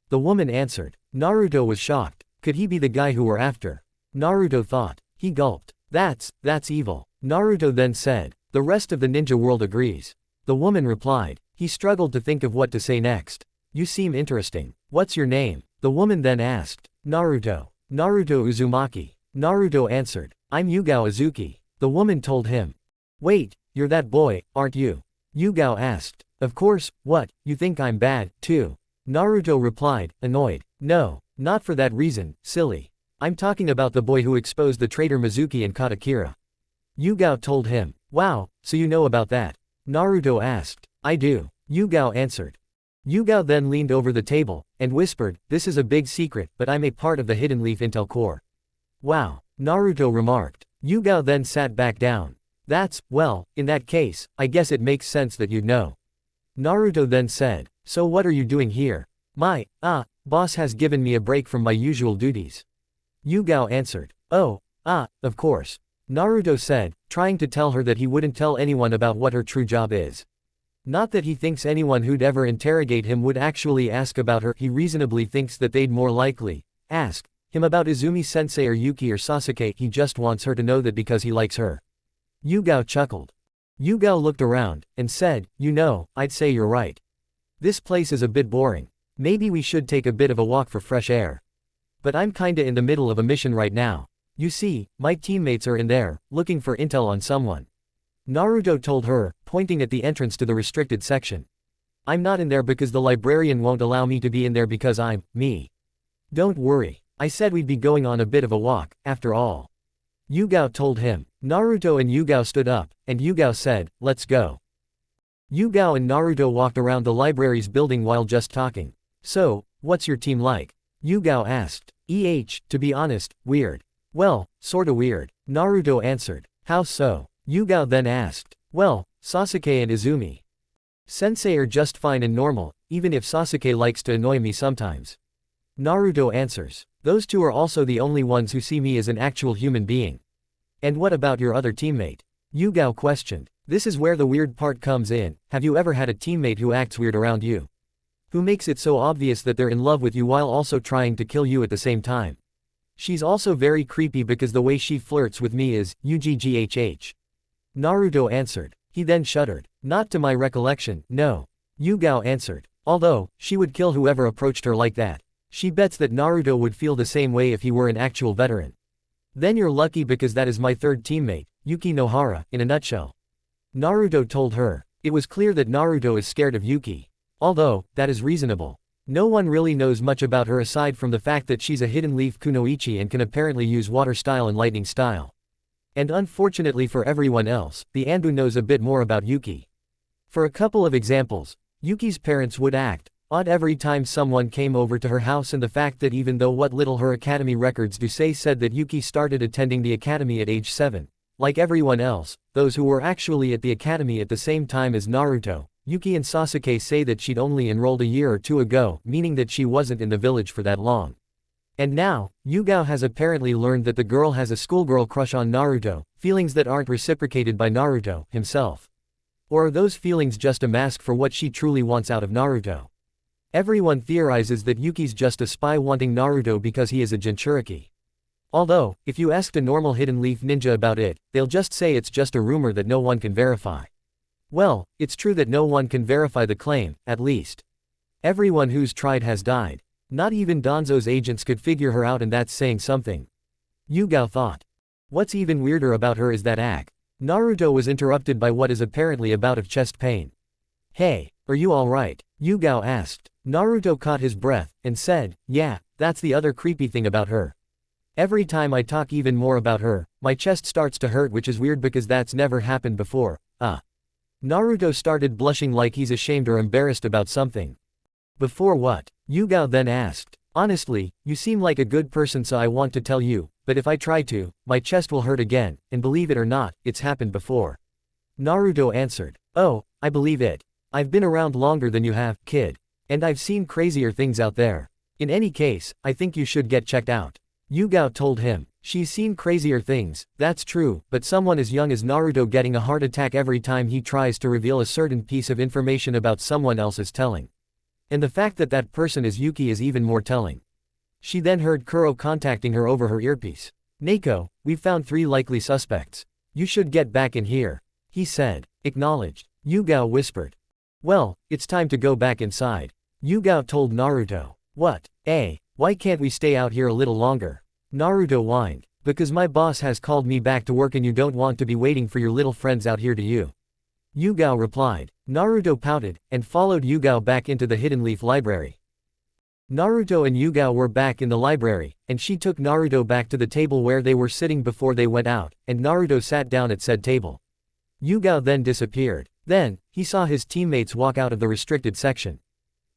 The woman answered. Naruto was shocked. Could he be the guy who we're after? Naruto thought. He gulped. That's evil. Naruto then said. The rest of the ninja world agrees. The woman replied. He struggled to think of what to say next. You seem interesting. What's your name? The woman then asked. Naruto. Naruto Uzumaki. Naruto answered. I'm Yugao Azuki. The woman told him. Wait, you're that boy, aren't you? Yugao asked. Of course, what, you think I'm bad, too? Naruto replied, annoyed. No, not for that reason, silly. I'm talking about the boy who exposed the traitor Mizuki and Katakira. Yugao told him. Wow, so you know about that? Naruto asked. I do. Yugao answered. Yugao then leaned over the table, and whispered, this is a big secret, but I'm a part of the Hidden Leaf Intel Corps. Wow, Naruto remarked. Yugao then sat back down. Well, in that case, I guess it makes sense that you'd know. Naruto then said. So what are you doing here? My boss has given me a break from my usual duties. Yugao answered. Oh, of course. Naruto said, trying to tell her that he wouldn't tell anyone about what her true job is. Not that he thinks anyone who'd ever interrogate him would actually ask about her, he reasonably thinks that they'd more likely ask him about Izumi-sensei or Yuki or Sasuke, he just wants her to know that because he likes her. Yugao chuckled. Yugao looked around, and said, you know, I'd say you're right. This place is a bit boring. Maybe we should take a bit of a walk for fresh air. But I'm kinda in the middle of a mission right now. You see, my teammates are in there, looking for intel on someone. Naruto told her, pointing at the entrance to the restricted section. I'm not in there because the librarian won't allow me to be in there because I'm me. Don't worry. I said we'd be going on a bit of a walk, after all. Yugao told him. Naruto and Yugao stood up, and Yugao said, let's go. Yugao and Naruto walked around the library's building while just talking. So, what's your team like? Yugao asked. To be honest, weird. Well, sorta weird. Naruto answered. How so? Yugao then asked. Well, Sasuke and Izumi Sensei are just fine and normal, even if Sasuke likes to annoy me sometimes. Naruto answers. Those two are also the only ones who see me as an actual human being. And what about your other teammate? Yugao questioned. This is where the weird part comes in. Have you ever had a teammate who acts weird around you? Who makes it so obvious that they're in love with you while also trying to kill you at the same time? She's also very creepy because the way she flirts with me is, UGGHH. Naruto answered. He then shuddered. Not to my recollection, no. Yugao answered. Although, she would kill whoever approached her like that. She bets that Naruto would feel the same way if he were an actual veteran. Then you're lucky because that is my third teammate, Yuki Nohara, in a nutshell. Naruto told her. It was clear that Naruto is scared of Yuki. Although, that is reasonable. No one really knows much about her aside from the fact that she's a hidden leaf kunoichi and can apparently use water style and lightning style. And unfortunately for everyone else, the Anbu knows a bit more about Yuki. For a couple of examples, Yuki's parents would act odd every time someone came over to her house, and the fact that even though what little her academy records do say said that Yuki started attending the academy at age 7. Like everyone else, those who were actually at the academy at the same time as Naruto, Yuki and Sasuke say that she'd only enrolled a year or two ago, meaning that she wasn't in the village for that long. And now, Yugao has apparently learned that the girl has a schoolgirl crush on Naruto, feelings that aren't reciprocated by Naruto himself. Or are those feelings just a mask for what she truly wants out of Naruto? Everyone theorizes that Yuki's just a spy wanting Naruto because he is a Jinchuriki. Although, if you asked a normal Hidden Leaf ninja about it, they'll just say it's just a rumor that no one can verify. Well, it's true that no one can verify the claim, at least. Everyone who's tried has died. Not even Danzo's agents could figure her out, and that's saying something. Yugao thought. What's even weirder about her is that Naruto was interrupted by what is apparently a bout of chest pain. Hey, are you alright? Yugao asked. Naruto caught his breath, and said, yeah, that's the other creepy thing about her. Every time I talk even more about her, my chest starts to hurt, which is weird because that's never happened before. Naruto started blushing like he's ashamed or embarrassed about something. Before what? Yugao then asked. Honestly, you seem like a good person, so I want to tell you, but if I try to, my chest will hurt again, and believe it or not, it's happened before. Naruto answered. Oh, I believe it. I've been around longer than you have, kid. And I've seen crazier things out there. In any case, I think you should get checked out. Yugao told him. She's seen crazier things, that's true, but someone as young as Naruto getting a heart attack every time he tries to reveal a certain piece of information about someone else is telling. And the fact that that person is Yuki is even more telling. She then heard Kuro contacting her over her earpiece. Neko, we've found 3 likely suspects. You should get back in here. He said. Acknowledged. Yugao whispered. Well, it's time to go back inside. Yugao told Naruto. What? Why can't we stay out here a little longer? Naruto whined. Because my boss has called me back to work and you don't want to be waiting for your little friends out here, do you? Yugao replied. Naruto pouted, and followed Yugao back into the Hidden Leaf library. Naruto and Yugao were back in the library, and she took Naruto back to the table where they were sitting before they went out, and Naruto sat down at said table. Yugao then disappeared. Then, he saw his teammates walk out of the restricted section.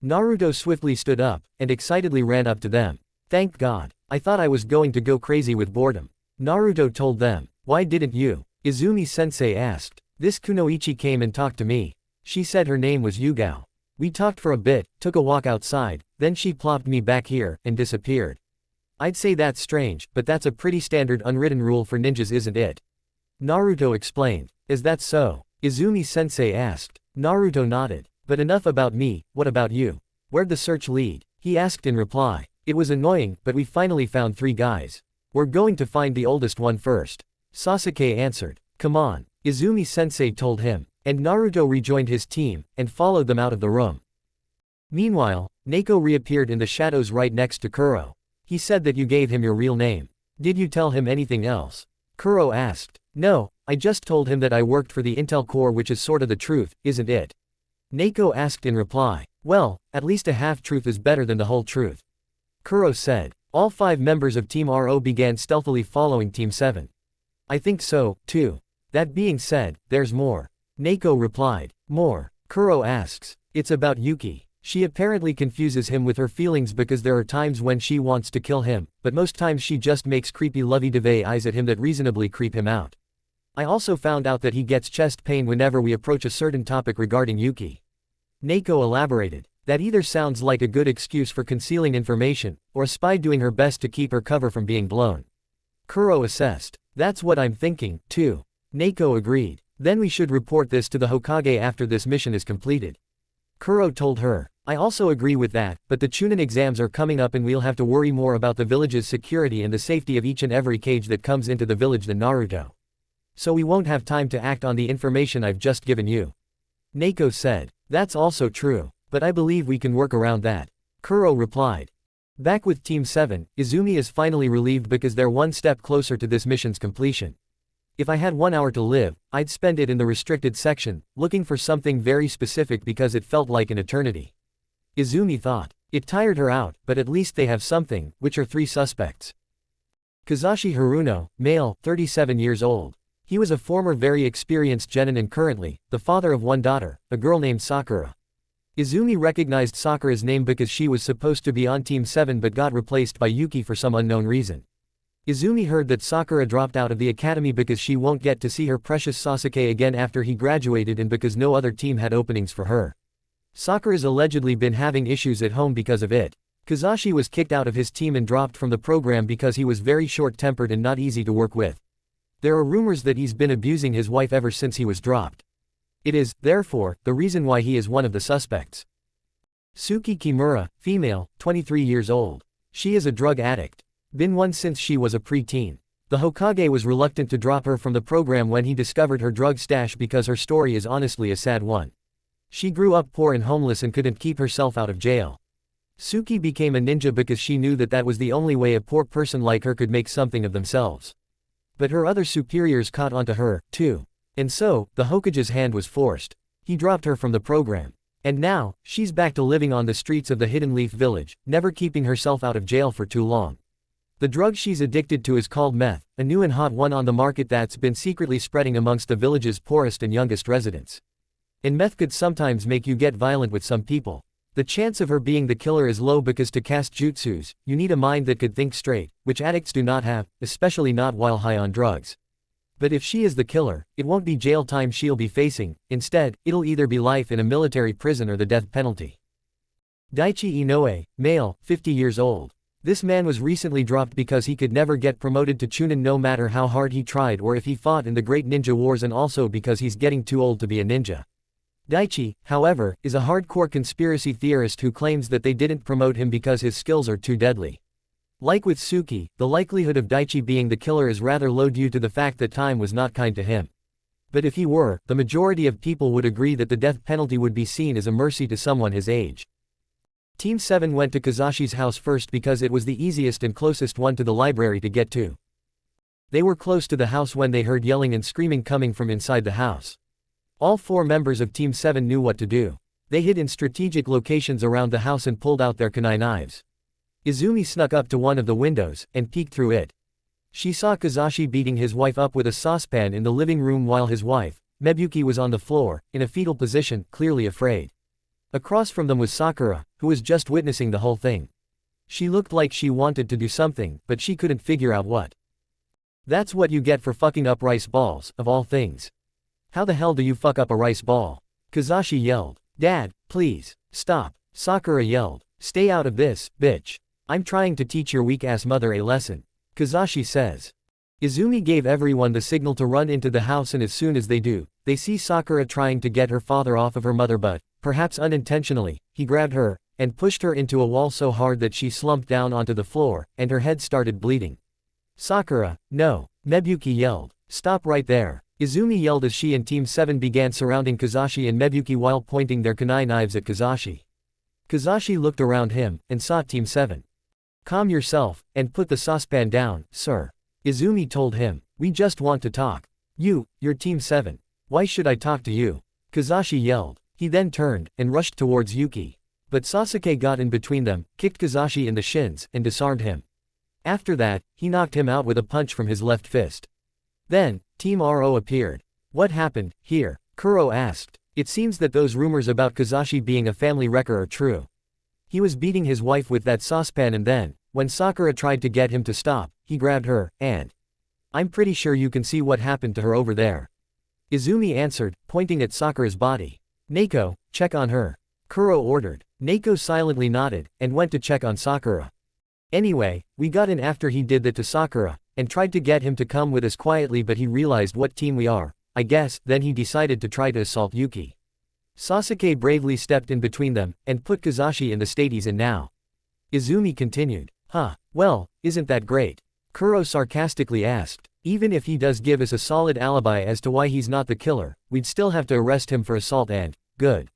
Naruto swiftly stood up, and excitedly ran up to them. Thank God. I thought I was going to go crazy with boredom. Naruto told them. Why didn't you? Izumi-sensei asked. This kunoichi came and talked to me. She said her name was Yugao. We talked for a bit, took a walk outside, then she plopped me back here, and disappeared. I'd say that's strange, but that's a pretty standard unwritten rule for ninjas, isn't it? Naruto explained. Is that so? Izumi-sensei asked. Naruto nodded. But enough about me, what about you? Where'd the search lead? He asked in reply. It was annoying, but we finally found 3 guys. We're going to find the oldest one first. Sasuke answered. Come on. Izumi-sensei told him, and Naruto rejoined his team, and followed them out of the room. Meanwhile, Neko reappeared in the shadows right next to Kuro. He said that you gave him your real name. Did you tell him anything else? Kuro asked. No, I just told him that I worked for the Intel Corps, which is sorta the truth, isn't it? Neko asked in reply. Well, at least a half-truth is better than the whole truth. Kuro said. All 5 members of Team RO began stealthily following Team 7. I think so, too. That being said, there's more. Neko replied. More? Kuro asks. It's about Yuki. She apparently confuses him with her feelings because there are times when she wants to kill him, but most times she just makes creepy lovey-dovey eyes at him that reasonably creep him out. I also found out that he gets chest pain whenever we approach a certain topic regarding Yuki. Neko elaborated. That either sounds like a good excuse for concealing information, or a spy doing her best to keep her cover from being blown. Kuro assessed. That's what I'm thinking, too. Neko agreed. Then we should report this to the Hokage after this mission is completed. Kuro told her. I also agree with that, but the Chunin exams are coming up and we'll have to worry more about the village's security and the safety of each and every cage that comes into the village than Naruto. So we won't have time to act on the information I've just given you. Neko said. That's also true, but I believe we can work around that. Kuro replied. Back with Team 7, Izumi is finally relieved because they're one step closer to this mission's completion. If I had 1 hour to live, I'd spend it in the restricted section, looking for something very specific because it felt like an eternity. Izumi thought. It tired her out, but at least they have something, which are 3 suspects. Kazashi Haruno, male, 37 years old. He was a former very experienced genin and currently, the father of 1 daughter, a girl named Sakura. Izumi recognized Sakura's name because she was supposed to be on Team 7 but got replaced by Yuki for some unknown reason. Izumi heard that Sakura dropped out of the academy because she won't get to see her precious Sasuke again after he graduated and because no other team had openings for her. Sakura's allegedly been having issues at home because of it. Kazashi was kicked out of his team and dropped from the program because he was very short-tempered and not easy to work with. There are rumors that he's been abusing his wife ever since he was dropped. It is, therefore, the reason why he is one of the suspects. Suki Kimura, female, 23 years old. She is a drug addict. Been one since she was a pre-teen. The Hokage was reluctant to drop her from the program when he discovered her drug stash because her story is honestly a sad one. She grew up poor and homeless and couldn't keep herself out of jail. Suki became a ninja because she knew that that was the only way a poor person like her could make something of themselves. But her other superiors caught onto her, too. And so, the Hokage's hand was forced. He dropped her from the program. And now, she's back to living on the streets of the Hidden Leaf village, never keeping herself out of jail for too long. The drug she's addicted to is called meth, a new and hot one on the market that's been secretly spreading amongst the village's poorest and youngest residents. And meth could sometimes make you get violent with some people. The chance of her being the killer is low because to cast jutsus, you need a mind that could think straight, which addicts do not have, especially not while high on drugs. But if she is the killer, it won't be jail time she'll be facing, instead, it'll either be life in a military prison or the death penalty. Daichi Inoue, male, 50 years old. This man was recently dropped because he could never get promoted to Chunin no matter how hard he tried or if he fought in the Great Ninja Wars, and also because he's getting too old to be a ninja. Daichi, however, is a hardcore conspiracy theorist who claims that they didn't promote him because his skills are too deadly. Like with Suki, the likelihood of Daichi being the killer is rather low due to the fact that time was not kind to him. But if he were, the majority of people would agree that the death penalty would be seen as a mercy to someone his age. Team 7 went to Kazashi's house first because it was the easiest and closest one to the library to get to. They were close to the house when they heard yelling and screaming coming from inside the house. All 4 members of Team 7 knew what to do. They hid in strategic locations around the house and pulled out their kunai knives. Izumi snuck up to one of the windows, and peeked through it. She saw Kazashi beating his wife up with a saucepan in the living room while his wife, Mebuki, was on the floor, in a fetal position, clearly afraid. Across from them was Sakura, who was just witnessing the whole thing. She looked like she wanted to do something, but she couldn't figure out what. That's what you get for fucking up rice balls, of all things. How the hell do you fuck up a rice ball? Kazashi yelled. Dad, please, stop. Sakura yelled. Stay out of this, bitch. I'm trying to teach your weak-ass mother a lesson. Kazashi says. Izumi gave everyone the signal to run into the house, and as soon as they do, they see Sakura trying to get her father off of her mother, but, perhaps unintentionally, he grabbed her, and pushed her into a wall so hard that she slumped down onto the floor, and her head started bleeding. Sakura, no. Mebuki yelled. Stop right there. Izumi yelled as she and Team 7 began surrounding Kazashi and Mebuki while pointing their kunai knives at Kazashi. Kazashi looked around him, and saw Team 7. "Calm yourself, and put the saucepan down, sir," Izumi told him. "We just want to talk." You're Team 7. Why should I talk to you?" Kazashi yelled. He then turned, and rushed towards Yuki. But Sasuke got in between them, kicked Kazashi in the shins, and disarmed him. After that, he knocked him out with a punch from his left fist. Then, Team RO appeared. "What happened here?" Kuro asked. "It seems that those rumors about Kazashi being a family wrecker are true. He was beating his wife with that saucepan and then, when Sakura tried to get him to stop, he grabbed her, and I'm pretty sure you can see what happened to her over there." Izumi answered, pointing at Sakura's body. "Neko, check on her," Kuro ordered. Neko silently nodded, and went to check on Sakura. "Anyway, we got in after he did that to Sakura, and tried to get him to come with us quietly, but he realized what team we are, I guess. Then he decided to try to assault Yuki. Sasuke bravely stepped in between them, and put Kazashi in the state he's in now." Izumi continued. Well, isn't that great?" Kuro sarcastically asked. "Even if he does give us a solid alibi as to why he's not the killer, we'd still have to arrest him for assault and, good."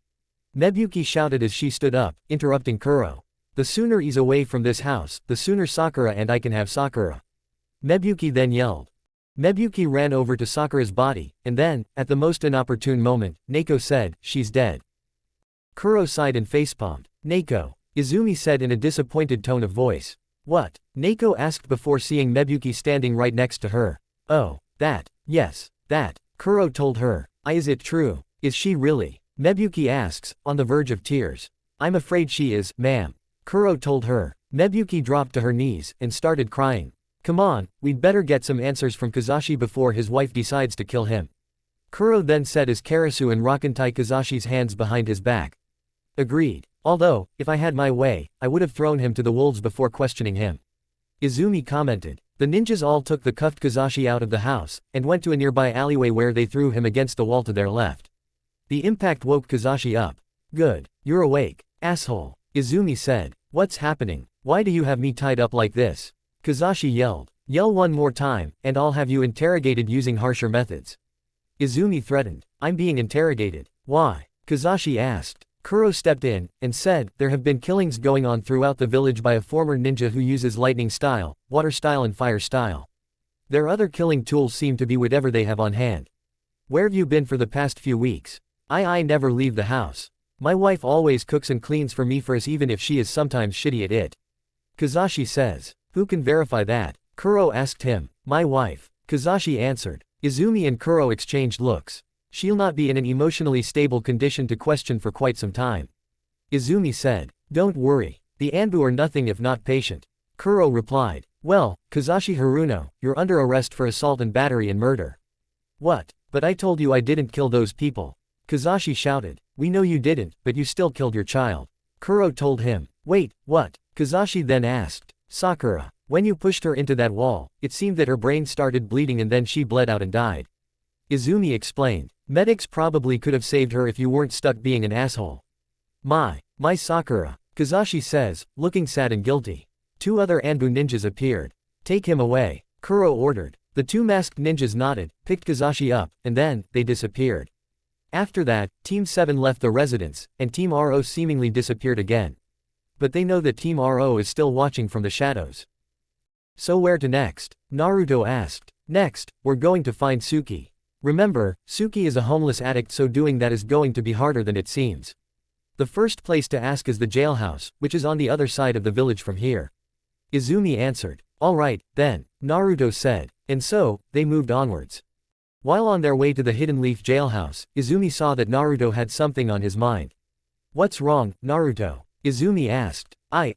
Mebuki shouted as she stood up, interrupting Kuro. "The sooner he's away from this house, the sooner Sakura and I can have Sakura." Mebuki then yelled. Mebuki ran over to Sakura's body, and then, at the most inopportune moment, Neko said, "She's dead." Kuro sighed and facepalmed. "Neko," Izumi said in a disappointed tone of voice. "What?" Neko asked before seeing Mebuki standing right next to her. "Oh, that. Yes, that," Kuro told her. Is it true? Is she really?" Mebuki asks, on the verge of tears. "I'm afraid she is, ma'am," Kuro told her. Mebuki dropped to her knees, and started crying. "Come on, we'd better get some answers from Kazashi before his wife decides to kill him," Kuro then said as Karasu and Raken tied Kazashi's hands behind his back. "Agreed. Although, if I had my way, I would have thrown him to the wolves before questioning him," Izumi commented. The ninjas all took the cuffed Kazashi out of the house, and went to a nearby alleyway where they threw him against the wall to their left. The impact woke Kazashi up. "Good. You're awake, asshole," Izumi said. "What's happening? Why do you have me tied up like this?" Kazashi yelled. "Yell one more time, and I'll have you interrogated using harsher methods," Izumi threatened. "I'm being interrogated. Why?" Kazashi asked. Kuro stepped in, and said, "There have been killings going on throughout the village by a former ninja who uses lightning style, water style and fire style. Their other killing tools seem to be whatever they have on hand." "Where've you been for the past few weeks?" I never leave the house. My wife always cooks and cleans for me first even if she is sometimes shitty at it," Kazashi says. "Who can verify that?" Kuro asked him. "My wife," Kazashi answered. Izumi and Kuro exchanged looks. "She'll not be in an emotionally stable condition to question for quite some time," Izumi said. "Don't worry. The Anbu are nothing if not patient," Kuro replied. "Well, Kazashi Haruno, you're under arrest for assault and battery and murder." "What? But I told you I didn't kill those people," Kazashi shouted. "We know you didn't, but you still killed your child," Kuro told him. "Wait, what?" Kazashi then asked. "Sakura. When you pushed her into that wall, it seemed that her brain started bleeding and then she bled out and died," Izumi explained. "Medics probably could have saved her if you weren't stuck being an asshole." My Sakura," Kazashi says, looking sad and guilty. Two other Anbu ninjas appeared. "Take him away," Kuro ordered. The two masked ninjas nodded, picked Kazashi up, and then, they disappeared. After that, Team 7 left the residence, and Team RO seemingly disappeared again. But they know that Team RO is still watching from the shadows. "So where to next?" Naruto asked. "Next, we're going to find Suki. Remember, Suki is a homeless addict, so doing that is going to be harder than it seems. The first place to ask is the jailhouse, which is on the other side of the village from here," Izumi answered. "Alright, then," Naruto said. And so, they moved onwards. While on their way to the Hidden Leaf jailhouse, Izumi saw that Naruto had something on his mind. "What's wrong, Naruto?" Izumi asked. I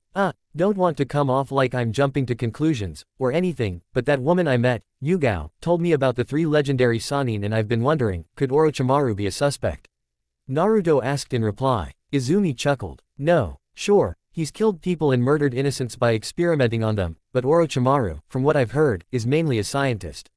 don't want to come off like I'm jumping to conclusions, or anything, but that woman I met, Yugao, told me about the 3 legendary Sannin and I've been wondering, could Orochimaru be a suspect?" Naruto asked in reply. Izumi chuckled. "No, sure, he's killed people and murdered innocents by experimenting on them, but Orochimaru, from what I've heard, is mainly a scientist.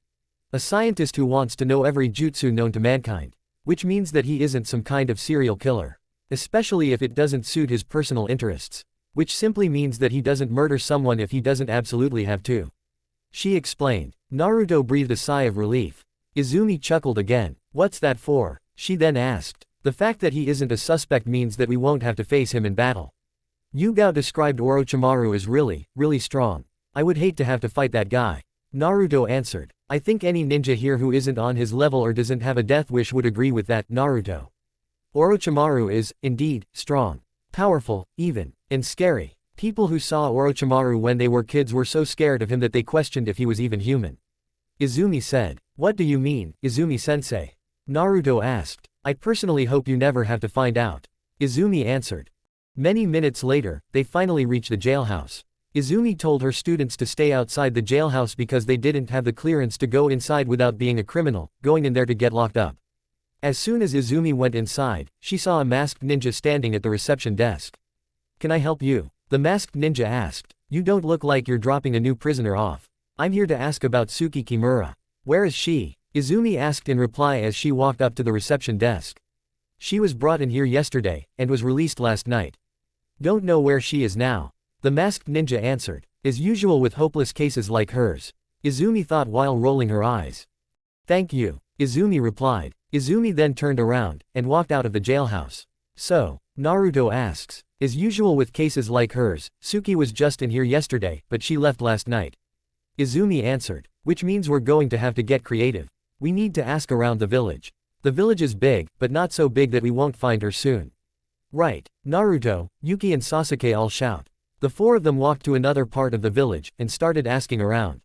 A scientist who wants to know every jutsu known to mankind. Which means that he isn't some kind of serial killer. Especially if it doesn't suit his personal interests. Which simply means that he doesn't murder someone if he doesn't absolutely have to," she explained. Naruto breathed a sigh of relief. Izumi chuckled again. What's that for? She then asked. The fact that he isn't a suspect means that we won't have to face him in battle. Yugao described Orochimaru as really, really strong. I would hate to have to fight that guy. Naruto answered. I think any ninja here who isn't on his level or doesn't have a death wish would agree with that, Naruto. Orochimaru is, indeed, strong. Powerful, even, and scary. People who saw Orochimaru when they were kids were so scared of him that they questioned if he was even human. Izumi said. What do you mean, Izumi-sensei? Naruto asked. I personally hope you never have to find out. Izumi answered. Many minutes later, they finally reached the jailhouse. Izumi told her students to stay outside the jailhouse because they didn't have the clearance to go inside without being a criminal, going in there to get locked up. As soon as Izumi went inside, she saw a masked ninja standing at the reception desk. Can I help you? The masked ninja asked. You don't look like you're dropping a new prisoner off. I'm here to ask about Suki Kimura. Where is she? Izumi asked in reply as she walked up to the reception desk. She was brought in here yesterday, and was released last night. Don't know where she is now. The masked ninja answered. As usual with hopeless cases like hers. Izumi thought while rolling her eyes. Thank you, Izumi replied. Izumi then turned around, and walked out of the jailhouse. So, Naruto asks. As usual with cases like hers, Suki was just in here yesterday, but she left last night. Izumi answered. Which means we're going to have to get creative. We need to ask around the village. The village is big, but not so big that we won't find her soon. Right, Naruto, Yuki and Sasuke all shout. The four of them walked to another part of the village, and started asking around.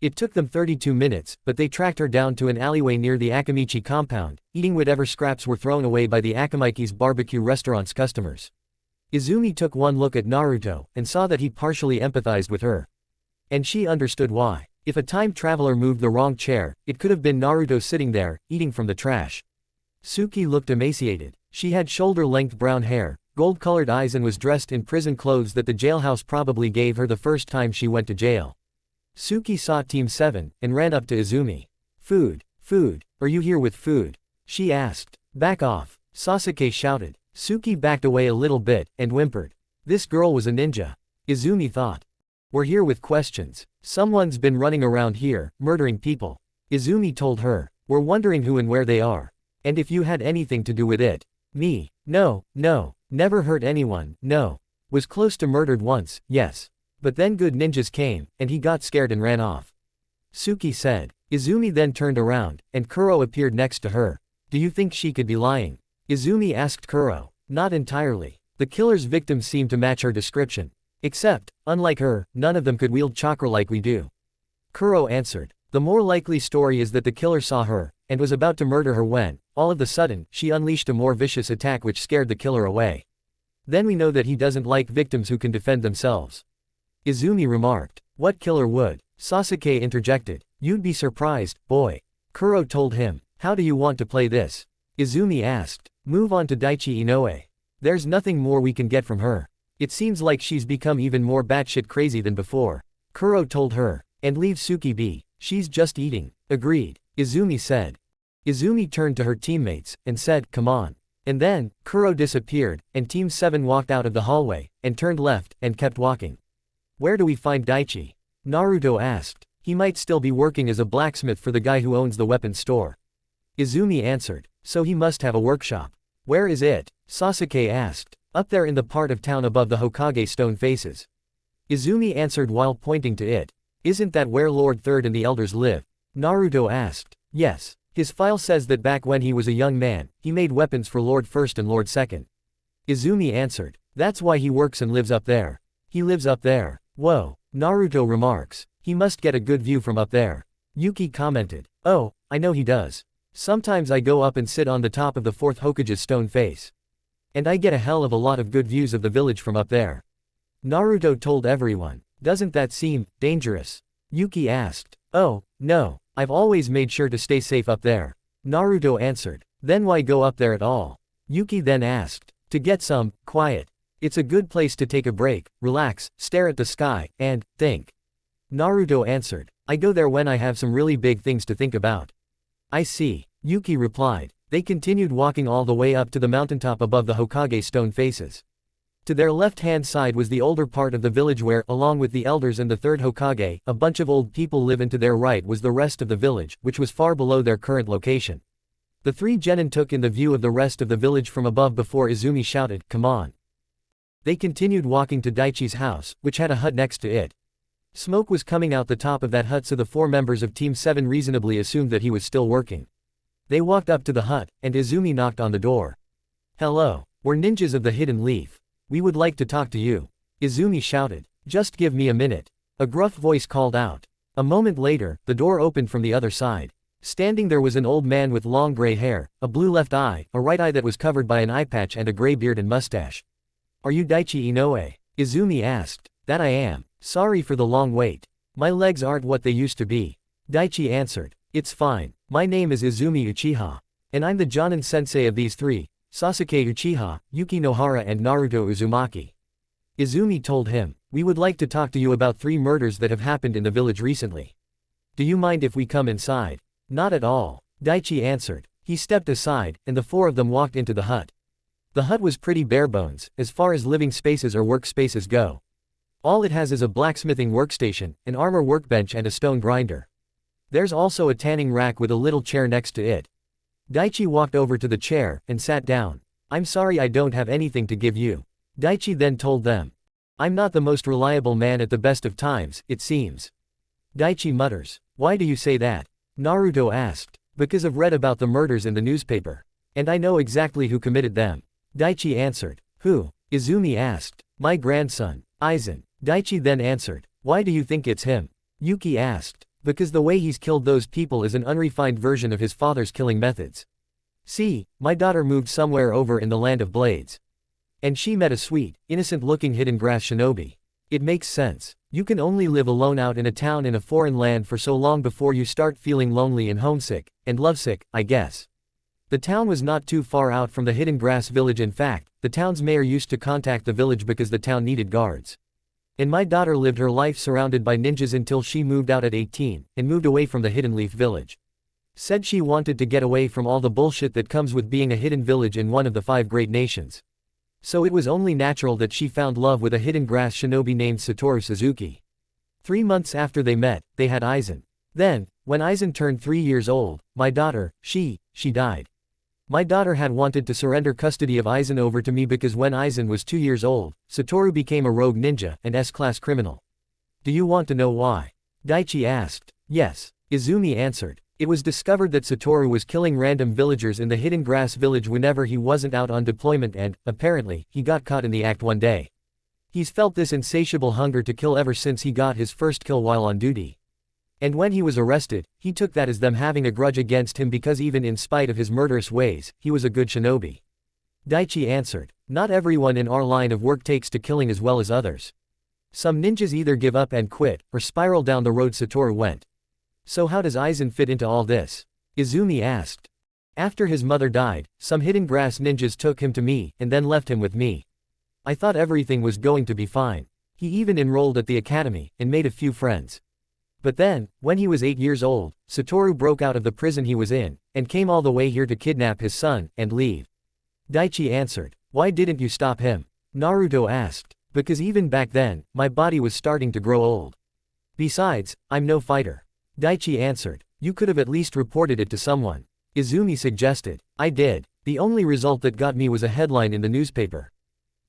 It took them 32 minutes, but they tracked her down to an alleyway near the Akamichi compound, eating whatever scraps were thrown away by the Akamichi's barbecue restaurant's customers. Izumi took one look at Naruto, and saw that he partially empathized with her. And she understood why. If a time traveler moved the wrong chair, it could have been Naruto sitting there, eating from the trash. Suki looked emaciated. She had shoulder-length brown hair, gold-colored eyes and was dressed in prison clothes that the jailhouse probably gave her the first time she went to jail. Suki saw Team 7, and ran up to Izumi. Food, food, are you here with food? She asked. Back off, Sasuke shouted. Suki backed away a little bit, and whimpered. This girl was a ninja. Izumi thought. We're here with questions. Someone's been running around here, murdering people. Izumi told her. We're wondering who and where they are. And if you had anything to do with it. Me. No, never hurt anyone, no. Was close to murdered once, yes. But then good ninjas came, and he got scared and ran off. Suki said. Izumi then turned around, and Kuro appeared next to her. Do you think she could be lying? Izumi asked Kuro. Not entirely. The killer's victims seemed to match her description. Except, unlike her, none of them could wield chakra like we do. Kuro answered. The more likely story is that the killer saw her, and was about to murder her when, all of a sudden, she unleashed a more vicious attack which scared the killer away. Then we know that he doesn't like victims who can defend themselves. Izumi remarked. What killer would? Sasuke interjected. You'd be surprised, boy. Kuro told him. How do you want to play this? Izumi asked. Move on to Daichi Inoue. There's nothing more we can get from her. It seems like she's become even more batshit crazy than before. Kuro told her. And leave Suki be. She's just eating. Agreed, Izumi said. Izumi turned to her teammates, and said, come on. And then, Kuro disappeared, and Team 7 walked out of the hallway, and turned left, and kept walking. Where do we find Daichi? Naruto asked. He might still be working as a blacksmith for the guy who owns the weapons store. Izumi answered. So he must have a workshop. Where is it? Sasuke asked. Up there in the part of town above the Hokage stone faces. Izumi answered while pointing to it. Isn't that where Lord Third and the elders live? Naruto asked. Yes. His file says that back when he was a young man, he made weapons for Lord First and Lord Second. Izumi answered. That's why he works and lives up there. He lives up there. Whoa. Naruto remarks. He must get a good view from up there. Yuki commented. Oh, I know he does. Sometimes I go up and sit on the top of the fourth Hokage's stone face. And I get a hell of a lot of good views of the village from up there. Naruto told everyone. Doesn't that seem dangerous? Yuki asked. Oh, no, I've always made sure to stay safe up there. Naruto answered. Then why go up there at all? Yuki then asked. To get some quiet. It's a good place to take a break, relax, stare at the sky, and think. Naruto answered. I go there when I have some really big things to think about. I see, Yuki replied. They continued walking all the way up to the mountaintop above the Hokage stone faces. To their left-hand side was the older part of the village where, along with the elders and the third Hokage, a bunch of old people live, and to their right was the rest of the village, which was far below their current location. The three genin took in the view of the rest of the village from above before Izumi shouted, "Come on." They continued walking to Daichi's house, which had a hut next to it. Smoke was coming out the top of that hut, so the 4 members of Team 7 reasonably assumed that he was still working. They walked up to the hut, and Izumi knocked on the door. "Hello. We're ninjas of the Hidden Leaf. We would like to talk to you," Izumi shouted. "Just give me a minute," a gruff voice called out. A moment later, the door opened from the other side. Standing there was an old man with long gray hair, a blue left eye, a right eye that was covered by an eye patch, and a gray beard and mustache. "Are you Daichi Inoue?" Izumi asked. "That I am. Sorry for the long wait. My legs aren't what they used to be," Daichi answered. "It's fine. My name is Izumi Uchiha. And I'm the Jonin sensei of these 3, Sasuke Uchiha, Yuki Nohara, and Naruto Uzumaki." Izumi told him, "We would like to talk to you about 3 murders that have happened in the village recently. Do you mind if we come inside?" "Not at all," Daichi answered. He stepped aside, and the 4 of them walked into the hut. The hut was pretty barebones, as far as living spaces or workspaces go. All it has is a blacksmithing workstation, an armor workbench, and a stone grinder. There's also a tanning rack with a little chair next to it. Daichi walked over to the chair, and sat down. "I'm sorry I don't have anything to give you," Daichi then told them. "I'm not the most reliable man at the best of times, it seems." Daichi mutters. "Why do you say that?" Naruto asked. "Because I've read about the murders in the newspaper. And I know exactly who committed them," Daichi answered. "Who?" Izumi asked. "My grandson, Aizen," Daichi then answered. "Why do you think it's him?" Yuki asked. "Because the way he's killed those people is an unrefined version of his father's killing methods. See, my daughter moved somewhere over in the land of blades. And she met a sweet, innocent-looking hidden grass shinobi. It makes sense. You can only live alone out in a town in a foreign land for so long before you start feeling lonely and homesick, and lovesick, I guess." The town was not too far out from the hidden grass village. In fact, the town's mayor used to contact the village because the town needed guards. And my daughter lived her life surrounded by ninjas until she moved out at 18, and moved away from the Hidden Leaf village. Said she wanted to get away from all the bullshit that comes with being a hidden village in one of the 5 great nations. So it was only natural that she found love with a hidden grass shinobi named Satoru Suzuki. 3 months after they met, they had Aizen. Then, when Aizen turned 3 years old, my daughter, she died. My daughter had wanted to surrender custody of Aizen over to me because when Aizen was 2 years old, Satoru became a rogue ninja, an S-class criminal. Do you want to know why? Daichi asked. Yes, Izumi answered. It was discovered that Satoru was killing random villagers in the hidden grass village whenever he wasn't out on deployment, and, apparently, he got caught in the act one day. He's felt this insatiable hunger to kill ever since he got his first kill while on duty. And when he was arrested, he took that as them having a grudge against him because even in spite of his murderous ways, he was a good shinobi. Daichi answered. Not everyone in our line of work takes to killing as well as others. Some ninjas either give up and quit, or spiral down the road Satoru went. So how does Aizen fit into all this? Izumi asked. After his mother died, some hidden grass ninjas took him to me, and then left him with me. I thought everything was going to be fine. He even enrolled at the academy, and made a few friends. But then, when he was 8 years old, Satoru broke out of the prison he was in, and came all the way here to kidnap his son, and leave. Daichi answered. Why didn't you stop him? Naruto asked. Because even back then, my body was starting to grow old. Besides, I'm no fighter. Daichi answered. You could have at least reported it to someone. Izumi suggested. I did. The only result that got me was a headline in the newspaper.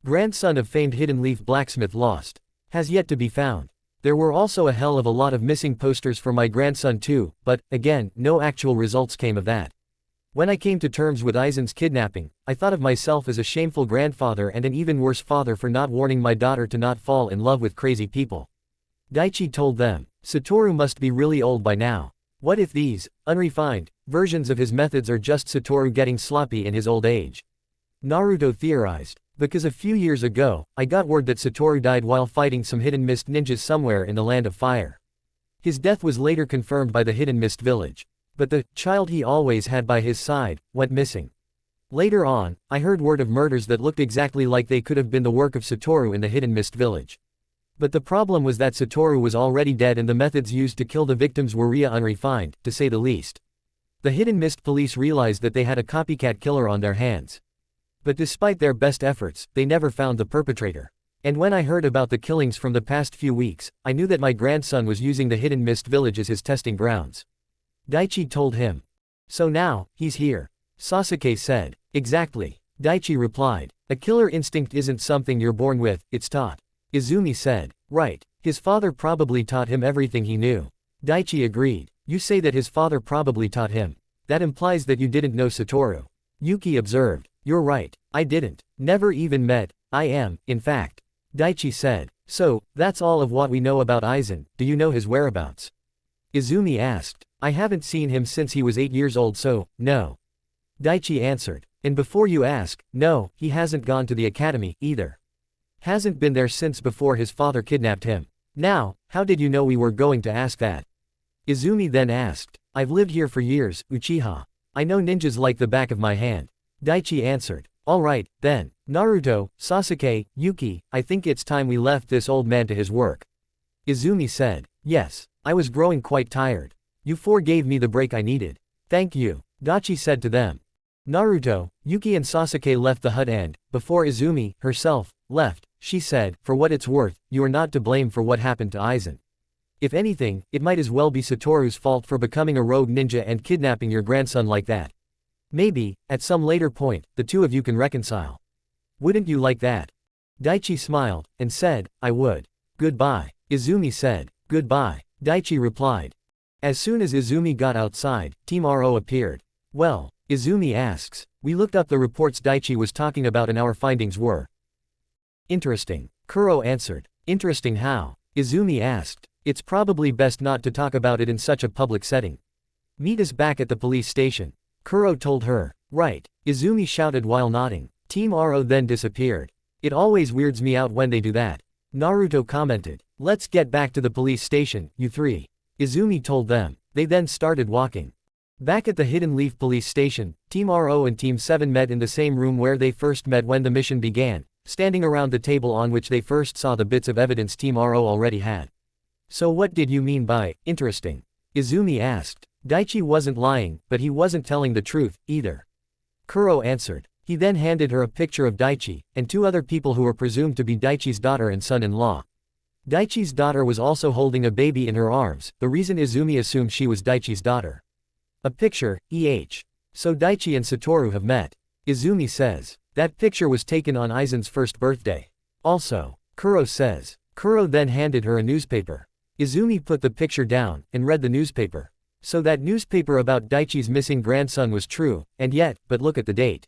Grandson of famed Hidden Leaf blacksmith lost. Has yet to be found. There were also a hell of a lot of missing posters for my grandson too, but, again, no actual results came of that. When I came to terms with Aizen's kidnapping, I thought of myself as a shameful grandfather and an even worse father for not warning my daughter to not fall in love with crazy people. Daichi told them. Satoru must be really old by now. What if these, unrefined, versions of his methods are just Satoru getting sloppy in his old age? Naruto theorized. Because a few years ago, I got word that Satoru died while fighting some hidden mist ninjas somewhere in the land of fire. His death was later confirmed by the hidden mist village. But the child he always had by his side went missing. Later on, I heard word of murders that looked exactly like they could have been the work of Satoru in the hidden mist village. But the problem was that Satoru was already dead and the methods used to kill the victims were unrefined, to say the least. The hidden mist police realized that they had a copycat killer on their hands. But despite their best efforts, they never found the perpetrator. And when I heard about the killings from the past few weeks, I knew that my grandson was using the Hidden Mist Village as his testing grounds. Daichi told him. So now, he's here. Sasuke said. Exactly. Daichi replied. A killer instinct isn't something you're born with, it's taught. Izumi said. Right. His father probably taught him everything he knew. Daichi agreed. You say that his father probably taught him. That implies that you didn't know Satoru. Yuki observed. You're right. I didn't. Never even met. I am, in fact. Daichi said. So, that's all of what we know about Aizen. Do you know his whereabouts? Izumi asked. I haven't seen him since he was 8 years old, so, no. Daichi answered. And before you ask, no, he hasn't gone to the academy, either. Hasn't been there since before his father kidnapped him. Now, how did you know we were going to ask that? Izumi then asked. I've lived here for years, Uchiha. I know ninjas like the back of my hand. Daichi answered. Alright, then. Naruto, Sasuke, Yuki, I think it's time we left this old man to his work. Izumi said. Yes. I was growing quite tired. You four gave me the break I needed. Thank you. Daichi said to them. Naruto, Yuki and Sasuke left the hut and, before Izumi, herself, left, she said, for what it's worth, you are not to blame for what happened to Aizen. If anything, it might as well be Satoru's fault for becoming a rogue ninja and kidnapping your grandson like that. Maybe, at some later point, the two of you can reconcile. Wouldn't you like that? Daichi smiled, and said, I would. Goodbye. Izumi said. Goodbye. Daichi replied. As soon as Izumi got outside, Team RO appeared. Well, Izumi asks, we looked up the reports Daichi was talking about and our findings were interesting. Kuro answered. Interesting how? Izumi asked. It's probably best not to talk about it in such a public setting. Meet us back at the police station. Kuro told her. Right. Izumi shouted while nodding. Team RO then disappeared. It always weirds me out when they do that. Naruto commented. Let's get back to the police station, you three. Izumi told them. They then started walking. Back at the Hidden Leaf police station, Team RO and Team 7 met in the same room where they first met when the mission began, standing around the table on which they first saw the bits of evidence Team RO already had. So what did you mean by interesting? Izumi asked. Daichi wasn't lying, but he wasn't telling the truth, either. Kuro answered. He then handed her a picture of Daichi, and two other people who were presumed to be Daichi's daughter and son-in-law. Daichi's daughter was also holding a baby in her arms, the reason Izumi assumed she was Daichi's daughter. A picture, So Daichi and Satoru have met. Izumi says. That picture was taken on Aizen's first birthday. Also. Kuro says. Kuro then handed her a newspaper. Izumi put the picture down, and read the newspaper. So that newspaper about Daichi's missing grandson was true, and yet, but look at the date.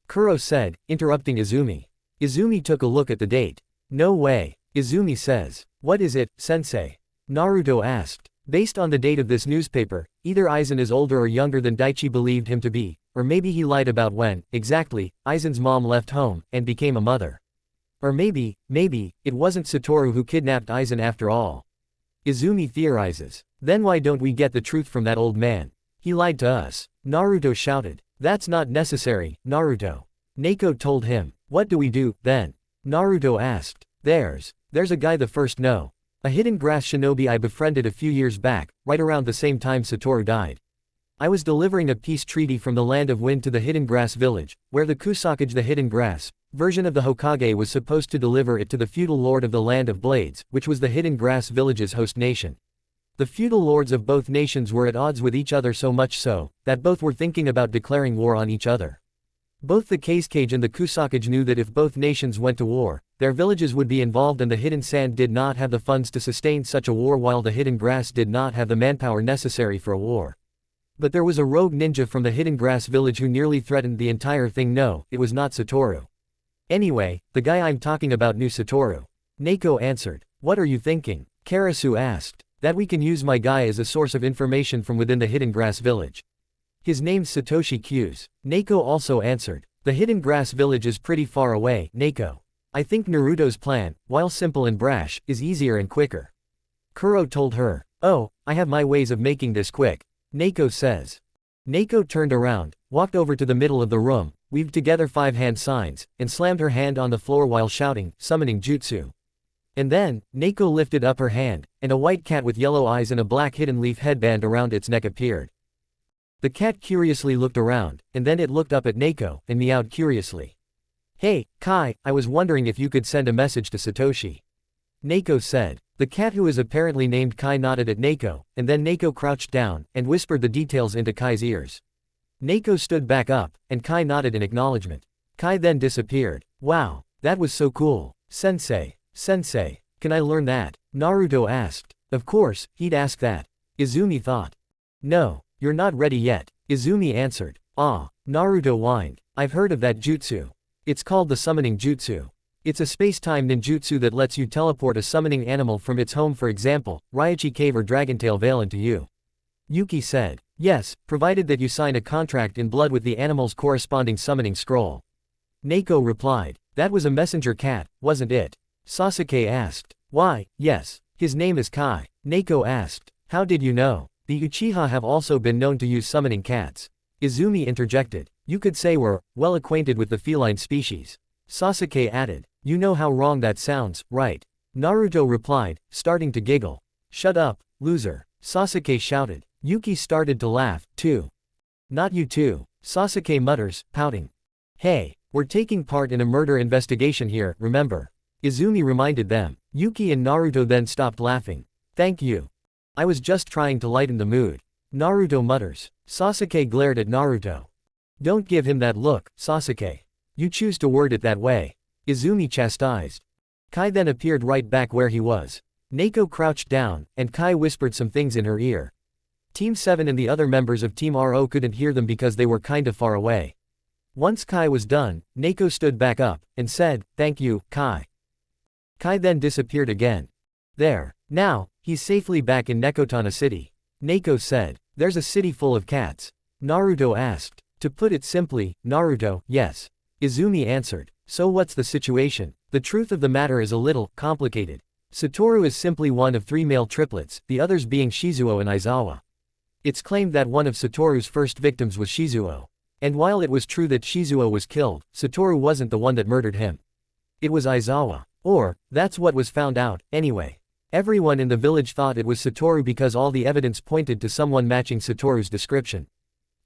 Kuro said, interrupting Izumi. Izumi took a look at the date. No way. Izumi says. What is it, sensei? Naruto asked. Based on the date of this newspaper, either Aizen is older or younger than Daichi believed him to be, or maybe he lied about when, exactly, Aizen's mom left home, and became a mother. Or maybe, it wasn't Satoru who kidnapped Aizen after all. Izumi theorizes. Then why don't we get the truth from that old man? He lied to us. Naruto shouted. That's not necessary, Naruto. Neiko told him. What do we do, then? Naruto asked. There's a guy the first know. A hidden grass shinobi I befriended a few years back, right around the same time Satoru died. I was delivering a peace treaty from the Land of Wind to the Hidden Grass Village, where the Kusakage the Hidden Grass version of the Hokage was supposed to deliver it to the feudal lord of the Land of Blades, which was the Hidden Grass Village's host nation. The feudal lords of both nations were at odds with each other, so much so, that both were thinking about declaring war on each other. Both the Kasukage and the Kusakage knew that if both nations went to war, their villages would be involved, and the Hidden Sand did not have the funds to sustain such a war, while the Hidden Grass did not have the manpower necessary for a war. But there was a rogue ninja from the Hidden Grass village who nearly threatened the entire thing. No, it was not Satoru. Anyway, the guy I'm talking about knew Satoru. Neiko answered. What are you thinking? Karasu asked. That we can use my guy as a source of information from within the Hidden Grass village. His name's Satoshi Q's. Neiko also answered. The Hidden Grass village is pretty far away, Neiko. I think Naruto's plan, while simple and brash, is easier and quicker. Kuro told her. Oh, I have my ways of making this quick. Neiko says. Neiko turned around, walked over to the middle of the room, weaved together 5 hand signs, and slammed her hand on the floor while shouting, summoning jutsu. And then, Neiko lifted up her hand, and a white cat with yellow eyes and a black hidden leaf headband around its neck appeared. The cat curiously looked around, and then it looked up at Neiko, and meowed curiously. Hey, Kai, I was wondering if you could send a message to Satoshi. Neko said. The cat who is apparently named Kai nodded at Neko, and then Neko crouched down, and whispered the details into Kai's ears. Neko stood back up, and Kai nodded in acknowledgement. Kai then disappeared. Wow, that was so cool. Sensei, can I learn that? Naruto asked. Of course, he'd ask that. Izumi thought. No, you're not ready yet, Izumi answered. Ah, Naruto whined. I've heard of that jutsu. It's called the summoning jutsu. It's a space-time ninjutsu that lets you teleport a summoning animal from its home, for example, Raichi Cave or Dragontail Vale, into you. Yuki said. Yes, provided that you sign a contract in blood with the animal's corresponding summoning scroll. Neko replied. That was a messenger cat, wasn't it? Sasuke asked. Why, yes. His name is Kai. Neko asked. How did you know? The Uchiha have also been known to use summoning cats. Izumi interjected. You could say we're well acquainted with the feline species. Sasuke added. You know how wrong that sounds, right? Naruto replied, starting to giggle. Shut up, loser, Sasuke shouted. Yuki started to laugh, too. Not you too, Sasuke mutters, pouting. Hey, we're taking part in a murder investigation here, remember? Izumi reminded them. Yuki and Naruto then stopped laughing. Thank you. I was just trying to lighten the mood. Naruto mutters. Sasuke glared at Naruto. Don't give him that look, Sasuke. You choose to word it that way. Izumi chastised. Kai then appeared right back where he was. Neko crouched down, and Kai whispered some things in her ear. Team 7 and the other members of Team RO couldn't hear them because they were kinda far away. Once Kai was done, Neko stood back up, and said, thank you, Kai. Kai then disappeared again. There. Now, he's safely back in Nekotana City. Neko said. There's a city full of cats. Naruto asked. To put it simply, Naruto, yes. Izumi answered. So what's the situation? The truth of the matter is a little complicated. Satoru is simply one of 3 male triplets, the others being Shizuo and Aizawa. It's claimed that one of Satoru's first victims was Shizuo. And while it was true that Shizuo was killed, Satoru wasn't the one that murdered him. It was Aizawa. Or, that's what was found out, anyway. Everyone in the village thought it was Satoru because all the evidence pointed to someone matching Satoru's description.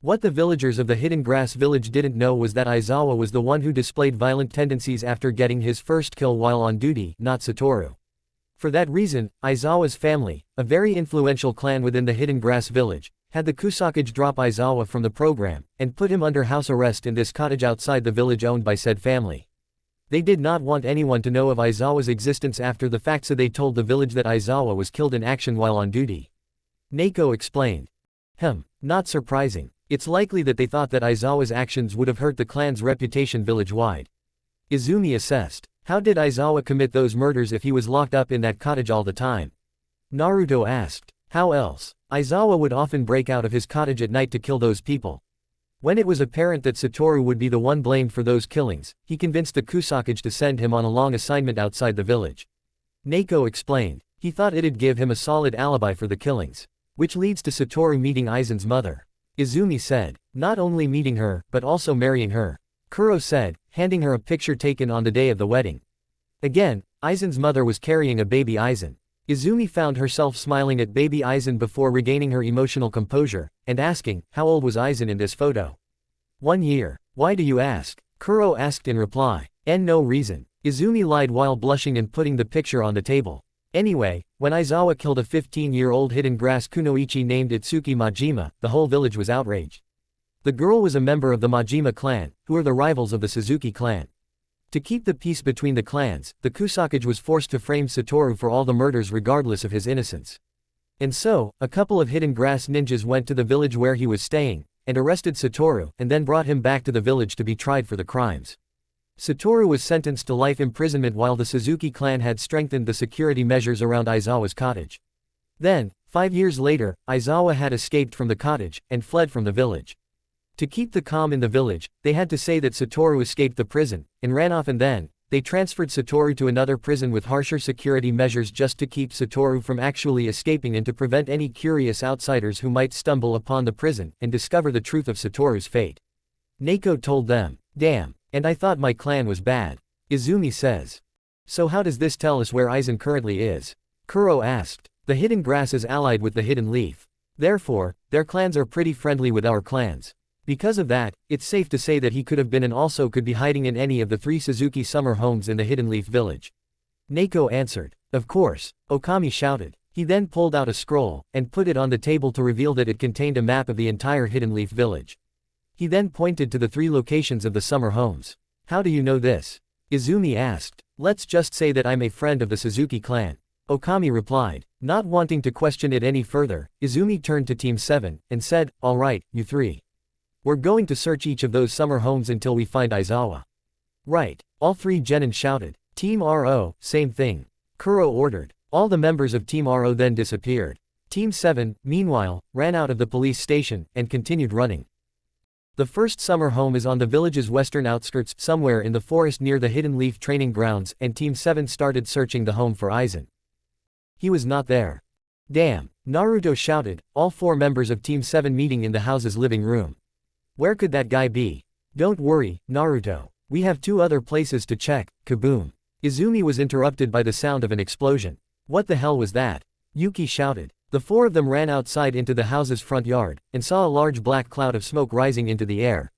What the villagers of the Hidden Grass village didn't know was that Aizawa was the one who displayed violent tendencies after getting his first kill while on duty, not Satoru. For that reason, Aizawa's family, a very influential clan within the Hidden Grass village, had the Kusakage drop Aizawa from the program, and put him under house arrest in this cottage outside the village owned by said family. They did not want anyone to know of Aizawa's existence after the fact, so they told the village that Aizawa was killed in action while on duty. Neko explained. Not surprising. It's likely that they thought that Aizawa's actions would have hurt the clan's reputation village-wide. Izumi assessed. How did Aizawa commit those murders if he was locked up in that cottage all the time? Naruto asked. How else? Aizawa would often break out of his cottage at night to kill those people. When it was apparent that Satoru would be the one blamed for those killings, he convinced the Kusakage to send him on a long assignment outside the village. Neko explained. He thought it'd give him a solid alibi for the killings. Which leads to Satoru meeting Aizen's mother. Izumi said. Not only meeting her, but also marrying her. Kuro said, handing her a picture taken on the day of the wedding. Again, Aizen's mother was carrying a baby Aizen. Izumi found herself smiling at baby Aizen before regaining her emotional composure, and asking, how old was Aizen in this photo? 1 year. Why do you ask? Kuro asked in reply. No reason. Izumi lied while blushing and putting the picture on the table. Anyway, when Aizawa killed a 15-year-old hidden grass kunoichi named Itsuki Majima, the whole village was outraged. The girl was a member of the Majima clan, who are the rivals of the Suzuki clan. To keep the peace between the clans, the Kusakage was forced to frame Satoru for all the murders regardless of his innocence. And so, a couple of hidden grass ninjas went to the village where he was staying, and arrested Satoru, and then brought him back to the village to be tried for the crimes. Satoru was sentenced to life imprisonment while the Suzuki clan had strengthened the security measures around Aizawa's cottage. Then, 5 years later, Aizawa had escaped from the cottage, and fled from the village. To keep the calm in the village, they had to say that Satoru escaped the prison, and ran off, and then, they transferred Satoru to another prison with harsher security measures just to keep Satoru from actually escaping and to prevent any curious outsiders who might stumble upon the prison, and discover the truth of Satoru's fate. Neko told them. Damn. And I thought my clan was bad. Izumi says. So how does this tell us where Aizen currently is? Kuro asked. The hidden grass is allied with the hidden leaf. Therefore, their clans are pretty friendly with our clans. Because of that, it's safe to say that he could have been and also could be hiding in any of the 3 Suzuki summer homes in the Hidden Leaf Village. Neko answered. Of course, Okami shouted. He then pulled out a scroll, and put it on the table to reveal that it contained a map of the entire Hidden Leaf Village. He then pointed to the 3 locations of the summer homes. How do you know this? Izumi asked. Let's just say that I'm a friend of the Suzuki clan. Okami replied. Not wanting to question it any further, Izumi turned to Team 7, and said, alright, you 3. We're going to search each of those summer homes until we find Aizawa. Right. All 3 genin shouted. Team RO, same thing. Kuro ordered. All the members of Team RO then disappeared. Team 7, meanwhile, ran out of the police station, and continued running. The first summer home is on the village's western outskirts, somewhere in the forest near the Hidden Leaf training grounds, and Team 7 started searching the home for Aizen. He was not there. Damn, Naruto shouted, all 4 members of Team 7 meeting in the house's living room. Where could that guy be? Don't worry, Naruto. We have 2 other places to check. Kaboom. Izumi was interrupted by the sound of an explosion. What the hell was that? Yuki shouted. The 4 of them ran outside into the house's front yard, and saw a large black cloud of smoke rising into the air.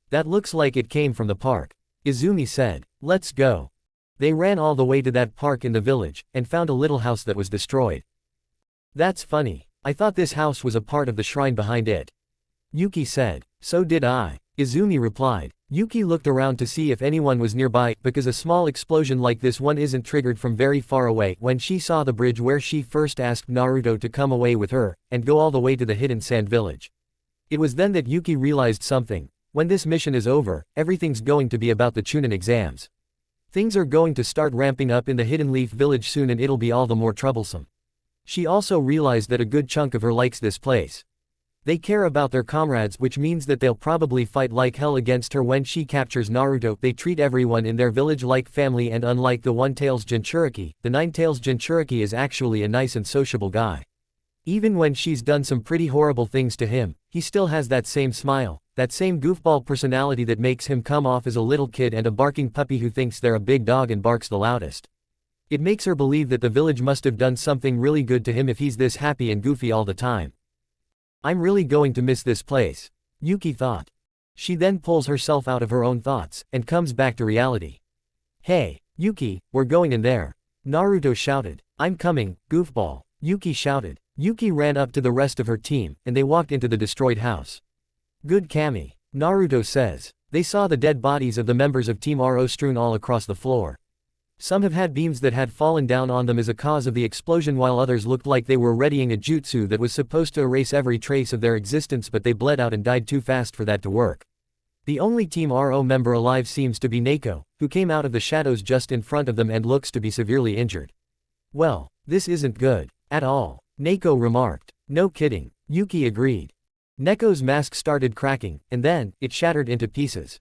That looks like it came from the park. Izumi said. Let's go. They ran all the way to that park in the village, and found a little house that was destroyed. That's funny. I thought this house was a part of the shrine behind it. Yuki said. So did I. Izumi replied. Yuki looked around to see if anyone was nearby, because a small explosion like this one isn't triggered from very far away. When she saw the bridge where she first asked Naruto to come away with her, and go all the way to the hidden sand village. It was then that Yuki realized something. When this mission is over, everything's going to be about the Chunin exams. Things are going to start ramping up in the Hidden Leaf Village soon, and it'll be all the more troublesome. She also realized that a good chunk of her likes this place. They care about their comrades, which means that they'll probably fight like hell against her when she captures Naruto. They treat everyone in their village like family, and unlike the One-Tails Jinchuriki, the Nine-Tails Jinchuriki is actually a nice and sociable guy. Even when she's done some pretty horrible things to him, he still has that same smile, that same goofball personality that makes him come off as a little kid and a barking puppy who thinks they're a big dog and barks the loudest. It makes her believe that the village must have done something really good to him if he's this happy and goofy all the time. I'm really going to miss this place, Yuki thought. She then pulls herself out of her own thoughts, and comes back to reality. Hey, Yuki, we're going in there. Naruto shouted. I'm coming, goofball, Yuki shouted. Yuki ran up to the rest of her team, and they walked into the destroyed house. Good Kami, Naruto says. They saw the dead bodies of the members of Team RO strewn all across the floor. Some have had beams that had fallen down on them as a cause of the explosion, while others looked like they were readying a jutsu that was supposed to erase every trace of their existence, but they bled out and died too fast for that to work. The only Team RO member alive seems to be Neko, who came out of the shadows just in front of them and looks to be severely injured. Well, this isn't good. At all. Neko remarked. No kidding. Yuki agreed. Neko's mask started cracking, and then, it shattered into pieces.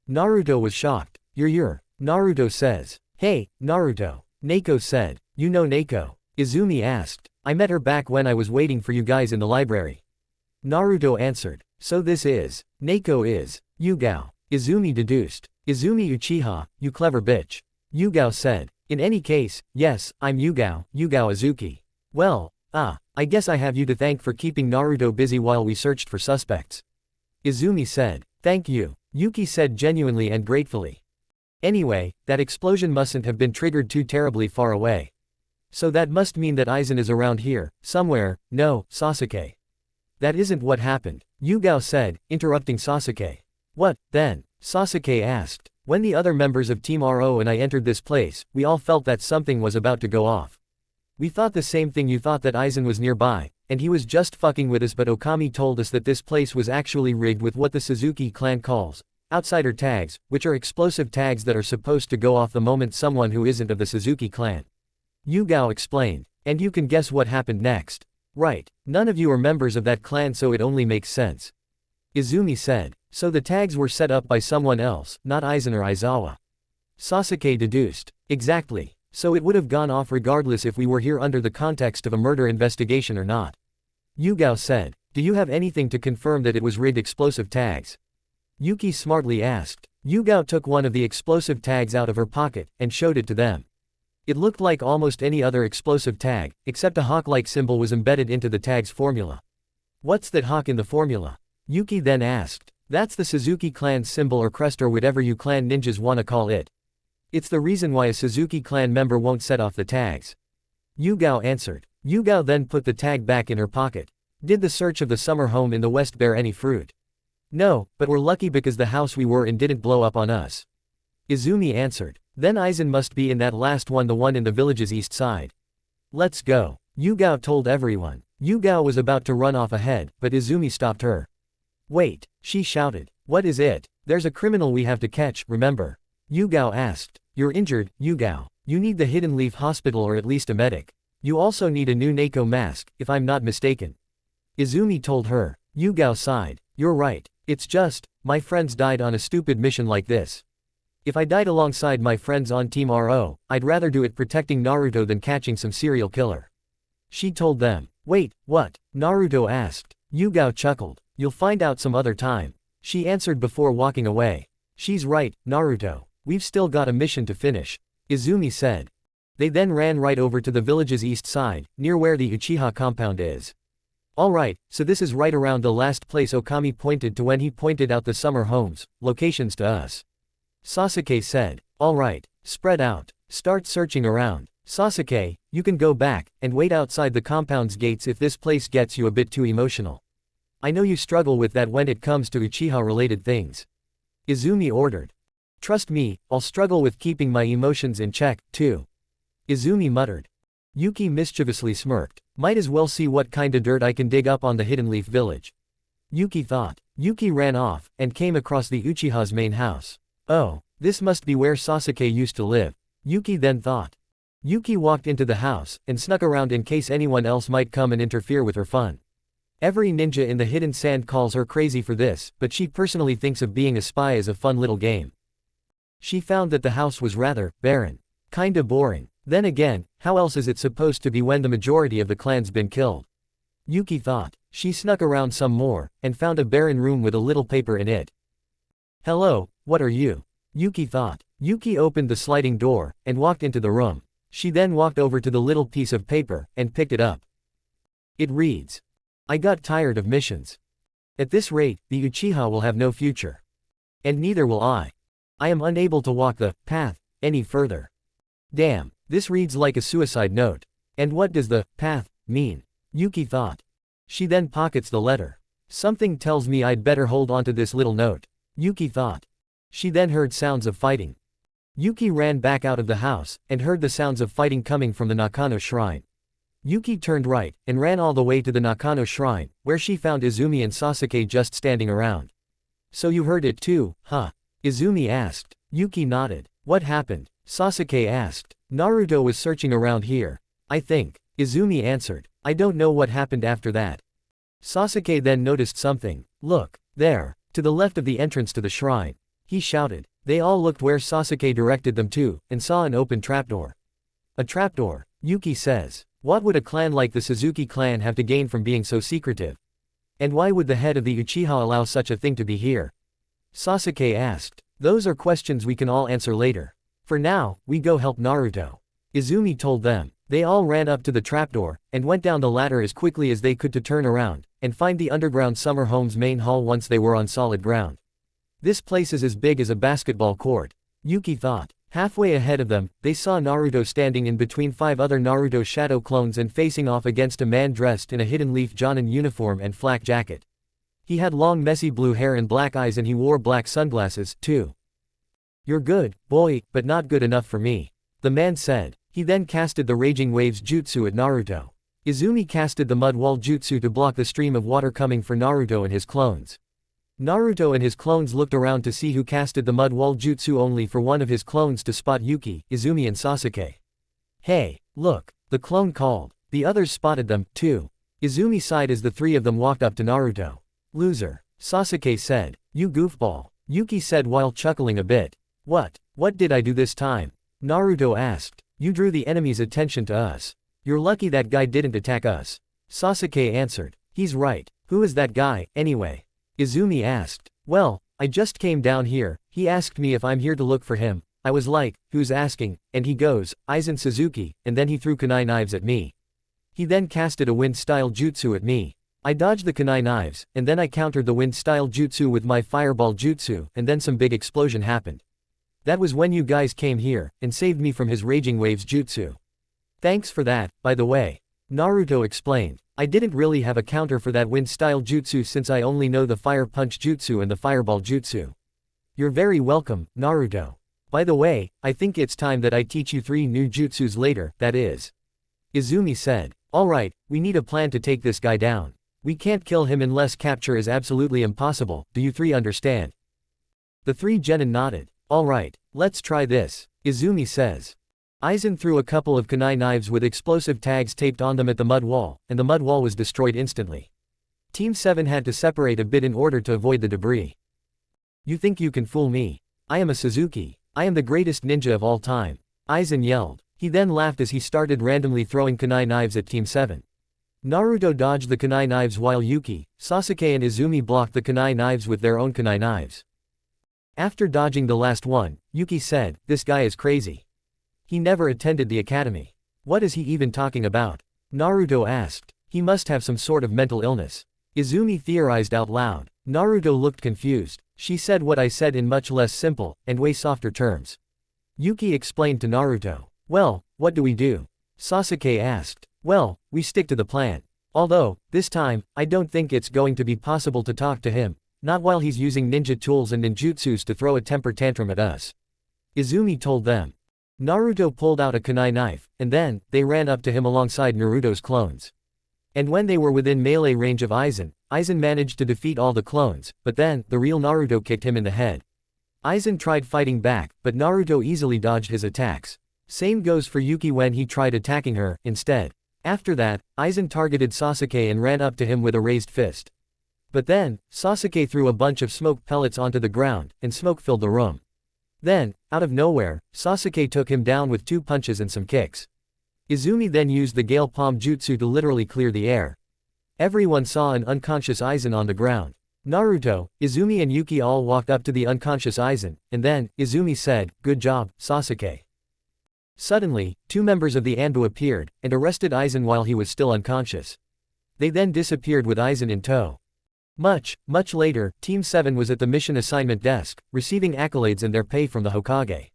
Naruto was shocked. You're Naruto says. Hey, Naruto. Neko said. You know Neko? Izumi asked. I met her back when I was waiting for you guys in the library. Naruto answered. So this is. Neko is. Yugao. Izumi deduced. Izumi Uchiha, you clever bitch. Yugao said. In any case, yes, I'm Yugao Azuki. Well, I guess I have you to thank for keeping Naruto busy while we searched for suspects. Izumi said. Thank you, Yuki said genuinely and gratefully. Anyway, that explosion mustn't have been triggered too terribly far away. So that must mean that Aizen is around here, somewhere. No, Sasuke. That isn't what happened, Yugao said, interrupting Sasuke. What, then? Sasuke asked. When the other members of Team RO and I entered this place, we all felt that something was about to go off. We thought the same thing you thought, that Aizen was nearby, and he was just fucking with us, but Okami told us that this place was actually rigged with what the Suzuki clan calls outsider tags, which are explosive tags that are supposed to go off the moment someone who isn't of the Suzuki clan. Yugao explained. And you can guess what happened next. Right, none of you are members of that clan, so it only makes sense. Izumi said. So the tags were set up by someone else, not Aizen or Aizawa. Sasuke deduced. Exactly. So it would have gone off regardless if we were here under the context of a murder investigation or not. Yugao said. Do you have anything to confirm that it was rigged explosive tags? Yuki smartly asked. Yugao took one of the explosive tags out of her pocket, and showed it to them. It looked like almost any other explosive tag, except a hawk-like symbol was embedded into the tag's formula. What's that hawk in the formula? Yuki then asked. That's the Suzuki clan symbol or crest or whatever you clan ninjas wanna call it. It's the reason why a Suzuki clan member won't set off the tags. Yugao answered. Yugao then put the tag back in her pocket. Did the search of the summer home in the west bear any fruit? No, but we're lucky because the house we were in didn't blow up on us. Izumi answered. Then Aizen must be in that last one, the one in the village's east side. Let's go, Yugao told everyone. Yugao was about to run off ahead, but Izumi stopped her. Wait, she shouted. What is it? There's a criminal we have to catch, remember? Yugao asked. You're injured, Yugao. You need the Hidden Leaf Hospital or at least a medic. You also need a new Neko mask, if I'm not mistaken. Izumi told her. Yugao sighed. You're right. It's just, my friends died on a stupid mission like this. If I died alongside my friends on Team RO, I'd rather do it protecting Naruto than catching some serial killer. She told them. Wait, what? Naruto asked. Yugao chuckled. You'll find out some other time. She answered before walking away. She's right, Naruto. We've still got a mission to finish. Izumi said. They then ran right over to the village's east side, near where the Uchiha compound is. Alright, so this is right around the last place Okami pointed to when he pointed out the summer homes, locations to us. Sasuke said. Alright, spread out. Start searching around. Sasuke, you can go back, and wait outside the compound's gates if this place gets you a bit too emotional. I know you struggle with that when it comes to Uchiha-related things. Izumi ordered. Trust me, I'll struggle with keeping my emotions in check, too. Izumi muttered. Yuki mischievously smirked. Might as well see what kinda dirt I can dig up on the Hidden Leaf Village. Yuki thought. Yuki ran off, and came across the Uchiha's main house. Oh, this must be where Sasuke used to live. Yuki then thought. Yuki walked into the house, and snuck around in case anyone else might come and interfere with her fun. Every ninja in the Hidden Sand calls her crazy for this, but she personally thinks of being a spy as a fun little game. She found that the house was rather barren. Kinda boring. Then again, how else is it supposed to be when the majority of the clan's been killed? Yuki thought. She snuck around some more, and found a barren room with a little paper in it. Hello, what are you? Yuki thought. Yuki opened the sliding door, and walked into the room. She then walked over to the little piece of paper, and picked it up. It reads. I got tired of missions. At this rate, the Uchiha will have no future. And neither will I. I am unable to walk the path any further. Damn, this reads like a suicide note. And what does the path mean? Yuki thought. She then pockets the letter. Something tells me I'd better hold onto this little note. Yuki thought. She then heard sounds of fighting. Yuki ran back out of the house, and heard the sounds of fighting coming from the Nakano shrine. Yuki turned right, and ran all the way to the Nakano shrine, where she found Izumi and Sasuke just standing around. So you heard it too, huh? Izumi asked. Yuki nodded. What happened? Sasuke asked. Naruto was searching around here. I think. Izumi answered. I don't know what happened after that. Sasuke then noticed something. Look, there, to the left of the entrance to the shrine. He shouted. They all looked where Sasuke directed them to, and saw an open trapdoor. A trapdoor, Yuki says. What would a clan like the Suzuki clan have to gain from being so secretive? And why would the head of the Uchiha allow such a thing to be here? Sasuke asked. Those are questions we can all answer later. For now, we go help Naruto. Izumi told them. They all ran up to the trapdoor, and went down the ladder as quickly as they could to turn around, and find the underground summer home's main hall once they were on solid ground. This place is as big as a basketball court. Yuki thought. Halfway ahead of them, they saw Naruto standing in between 5 other Naruto shadow clones and facing off against a man dressed in a Hidden Leaf Jonin uniform and flak jacket. He had long messy blue hair and black eyes, and he wore black sunglasses, too. You're good, boy, but not good enough for me. The man said. He then casted the Raging Waves jutsu at Naruto. Izumi casted the Mud Wall jutsu to block the stream of water coming for Naruto and his clones. Naruto and his clones looked around to see who casted the Mud Wall jutsu, only for one of his clones to spot Yuki, Izumi and Sasuke. Hey, look, the clone called. The others spotted them, too. Izumi sighed as the 3 of them walked up to Naruto. Loser, Sasuke said. You goofball, Yuki said while chuckling a bit. What did I do this time? Naruto asked. You drew the enemy's attention to us. You're lucky that guy didn't attack us. Sasuke answered. He's right. Who is that guy, anyway? Izumi asked. Well, I just came down here. He asked me if I'm here to look for him. I was like, who's asking? And he goes, Aizen Suzuki, and then he threw kunai knives at me. He then casted a wind-style jutsu at me. I dodged the kunai knives, and then I countered the wind-style jutsu with my fireball jutsu, and then some big explosion happened. That was when you guys came here, and saved me from his raging waves jutsu. Thanks for that, by the way. Naruto explained. I didn't really have a counter for that wind-style jutsu since I only know the fire punch jutsu and the fireball jutsu. You're very welcome, Naruto. By the way, I think it's time that I teach you 3 new jutsus later, that is. Izumi said. Alright, we need a plan to take this guy down. We can't kill him unless capture is absolutely impossible, do you 3 understand? The 3 genin nodded. Alright, let's try this, Izumi says. Aizen threw a couple of kunai knives with explosive tags taped on them at the mud wall, and the mud wall was destroyed instantly. Team 7 had to separate a bit in order to avoid the debris. You think you can fool me? I am a Sasuke. I am the greatest ninja of all time. Aizen yelled. He then laughed as he started randomly throwing kunai knives at Team 7. Naruto dodged the kunai knives while Yuki, Sasuke and Izumi blocked the kunai knives with their own kunai knives. After dodging the last one, Yuki said, "This guy is crazy. He never attended the academy. What is he even talking about?" Naruto asked. He must have some sort of mental illness. Izumi theorized out loud. Naruto looked confused. She said what I said in much less simple, and way softer terms. Yuki explained to Naruto. Well, what do we do? Sasuke asked. Well, we stick to the plan. Although, this time, I don't think it's going to be possible to talk to him, not while he's using ninja tools and ninjutsus to throw a temper tantrum at us. Izumi told them. Naruto pulled out a kunai knife, and then, they ran up to him alongside Naruto's clones. And when they were within melee range of Aizen, Aizen managed to defeat all the clones, but then, the real Naruto kicked him in the head. Aizen tried fighting back, but Naruto easily dodged his attacks. Same goes for Yuki when he tried attacking her, instead. After that, Aizen targeted Sasuke and ran up to him with a raised fist. But then, Sasuke threw a bunch of smoke pellets onto the ground, and smoke filled the room. Then, out of nowhere, Sasuke took him down with 2 punches and some kicks. Izumi then used the Gale Palm Jutsu to literally clear the air. Everyone saw an unconscious Aizen on the ground. Naruto, Izumi and Yuki all walked up to the unconscious Aizen, and then, Izumi said, "Good job, Sasuke." Suddenly, 2 members of the Anbu appeared, and arrested Aizen while he was still unconscious. They then disappeared with Aizen in tow. Much later, Team 7 was at the mission assignment desk, receiving accolades and their pay from the Hokage.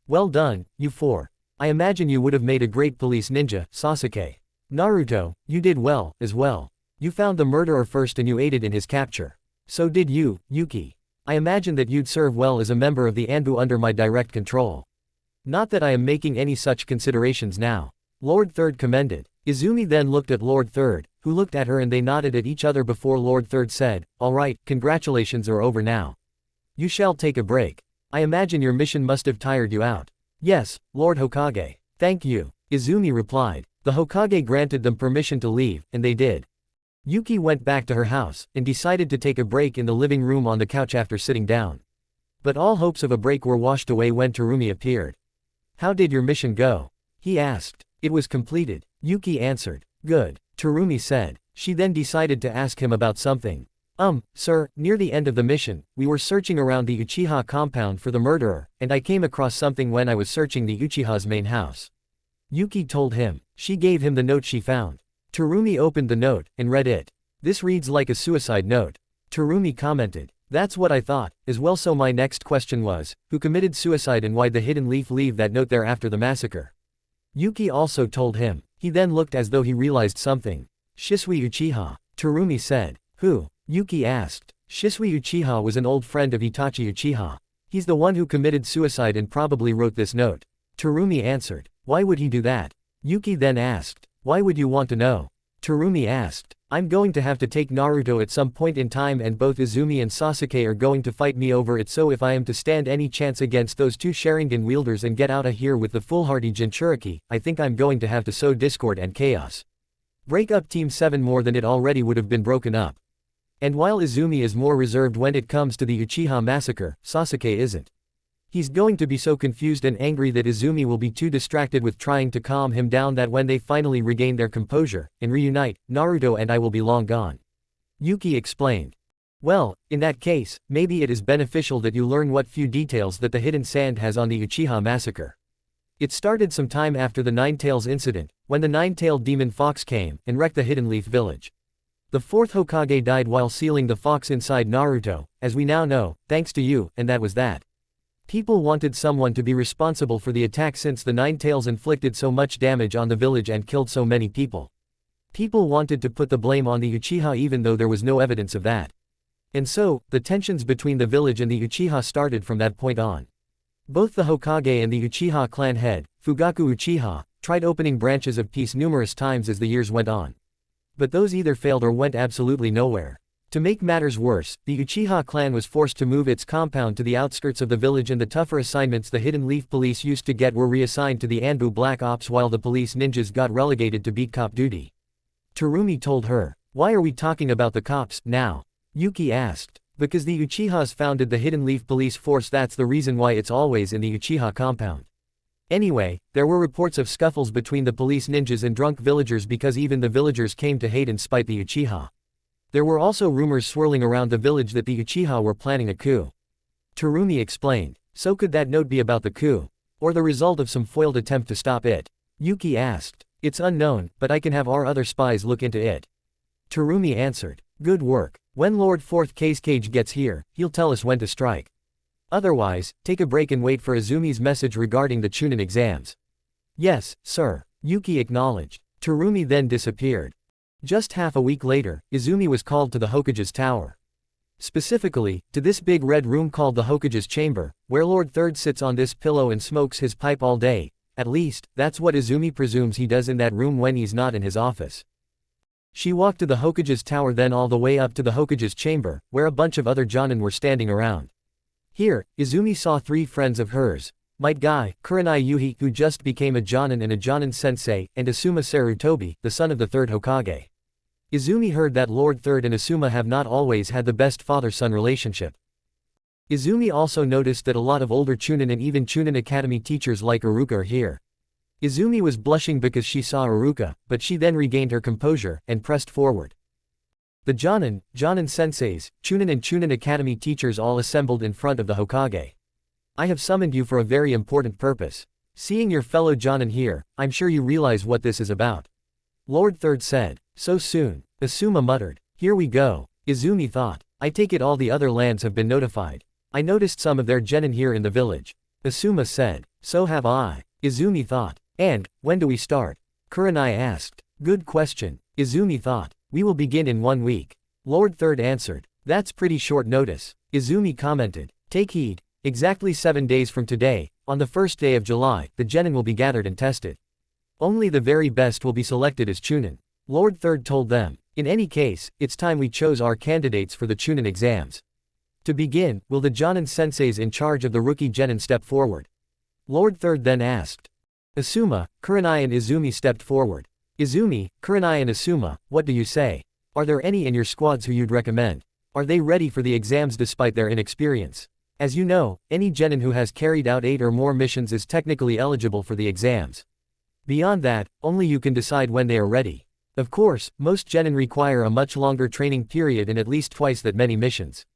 Well done, you 4. I imagine you would have made a great police ninja, Sasuke. Naruto, you did well, as well. You found the murderer first and you aided in his capture. So did you, Yuki. I imagine that you'd serve well as a member of the Anbu under my direct control. Not that I am making any such considerations now. Lord Third commended. Izumi then looked at Lord Third, who looked at her and they nodded at each other before Lord Third said, "Alright, congratulations are over now. You shall take a break. I imagine your mission must have tired you out." "Yes, Lord Hokage. Thank you," Izumi replied. The Hokage granted them permission to leave, and they did. Yuki went back to her house, and decided to take a break in the living room on the couch after sitting down. But all hopes of a break were washed away when Terumi appeared. "How did your mission go?" he asked. "It was completed," Yuki answered. "Good," Terumi said. She then decided to ask him about something. Sir, near the end of the mission, we were searching around the Uchiha compound for the murderer, and I came across something when I was searching the Uchiha's main house." Yuki told him. She gave him the note she found. Terumi opened the note, and read it. "This reads like a suicide note." Terumi commented. "That's what I thought, as well. So my next question was, who committed suicide and why'd the hidden leaf leave that note there after the massacre?" Yuki also told him. He then looked as though he realized something. "Shisui Uchiha," Terumi said. "Who?" Yuki asked. Shisui Uchiha was an old friend of Itachi Uchiha. He's the one who committed suicide and probably wrote this note. Terumi answered. "Why would he do that?" Yuki then asked. "Why would you want to know?" Terumi asked. "I'm going to have to take Naruto at some point in time and both Izumi and Sasuke are going to fight me over it, so if I am to stand any chance against those 2 Sharingan wielders and get out of here with the foolhardy Jinchuriki, I think I'm going to have to sow discord and chaos. Break up Team 7 more than it already would have been broken up." And while Izumi is more reserved when it comes to the Uchiha massacre, Sasuke isn't. He's going to be so confused and angry that Izumi will be too distracted with trying to calm him down that when they finally regain their composure and reunite, Naruto and I will be long gone. Yuki explained. "Well, in that case, maybe it is beneficial that you learn what few details that the hidden sand has on the Uchiha massacre. It started some time after the Nine-Tails incident, when the Nine-Tailed Demon Fox came and wrecked the Hidden Leaf village. The fourth Hokage died while sealing the fox inside Naruto, as we now know, thanks to you, and that was that. People wanted someone to be responsible for the attack since the Nine Tails inflicted so much damage on the village and killed so many people. People wanted to put the blame on the Uchiha even though there was no evidence of that. And so, the tensions between the village and the Uchiha started from that point on. Both the Hokage and the Uchiha clan head, Fugaku Uchiha, tried opening branches of peace numerous times as the years went on. But those either failed or went absolutely nowhere. To make matters worse, the Uchiha clan was forced to move its compound to the outskirts of the village, and the tougher assignments the Hidden Leaf Police used to get were reassigned to the Anbu Black Ops while the police ninjas got relegated to beat cop duty. Terumi told her, "Why are we talking about the cops now?" Yuki asked. "Because the Uchihas founded the Hidden Leaf Police Force, that's the reason why it's always in the Uchiha compound." Anyway, there were reports of scuffles between the police ninjas and drunk villagers because even the villagers came to hate and spite the Uchiha. There were also rumors swirling around the village that the Uchiha were planning a coup. Terumi explained. "So could that note be about the coup? Or the result of some foiled attempt to stop it?" Yuki asked. "It's unknown, but I can have our other spies look into it." Terumi answered. "Good work. When Lord 4th Cage gets here, he'll tell us when to strike. Otherwise, take a break and wait for Izumi's message regarding the Chunin exams." "Yes, sir," Yuki acknowledged. Terumi then disappeared. Just half a week later, Izumi was called to the Hokage's tower. Specifically, to this big red room called the Hokage's chamber, where Lord 3rd sits on this pillow and smokes his pipe all day. At least, that's what Izumi presumes he does in that room when he's not in his office. She walked to the Hokage's tower, then all the way up to the Hokage's chamber, where a bunch of other jonin were standing around. Here, Izumi saw three friends of hers, Might Guy, Kurenai Yuhi, who just became a jonin and a jonin sensei, and Asuma Sarutobi, the son of the third Hokage. Izumi heard that Lord 3rd and Asuma have not always had the best father-son relationship. Izumi also noticed that a lot of older Chunin and even Chunin Academy teachers like Iruka are here. Izumi was blushing because she saw Iruka, but she then regained her composure, and pressed forward. The jonin senseis, Chunin and Chunin Academy teachers all assembled in front of the Hokage. "I have summoned you for a very important purpose. Seeing your fellow jonin here, I'm sure you realize what this is about." Lord 3rd said. "So soon?" Asuma muttered. "Here we go." Izumi thought. "I take it all the other lands have been notified. I noticed some of their genin here in the village." Asuma said. "So have I." Izumi thought. "And, when do we start?" Kurenai asked. "Good question." Izumi thought. "We will begin in 1 week." Lord 3rd answered. "That's pretty short notice." Izumi commented. "Take heed. Exactly 7 days from today, on the 1st day of July, the genin will be gathered and tested. Only the very best will be selected as Chunin." Lord 3rd told them. "In any case, it's time we chose our candidates for the Chunin exams. To begin, will the jonin senseis in charge of the rookie genin step forward?" Lord 3rd then asked. Asuma, Kurenai and Izumi stepped forward. "Izumi, Kurenai and Asuma, what do you say? Are there any in your squads who you'd recommend? Are they ready for the exams despite their inexperience? As you know, any genin who has carried out 8 or more missions is technically eligible for the exams. Beyond that, only you can decide when they are ready. Of course, most genin require a much longer training period and at least twice that many missions."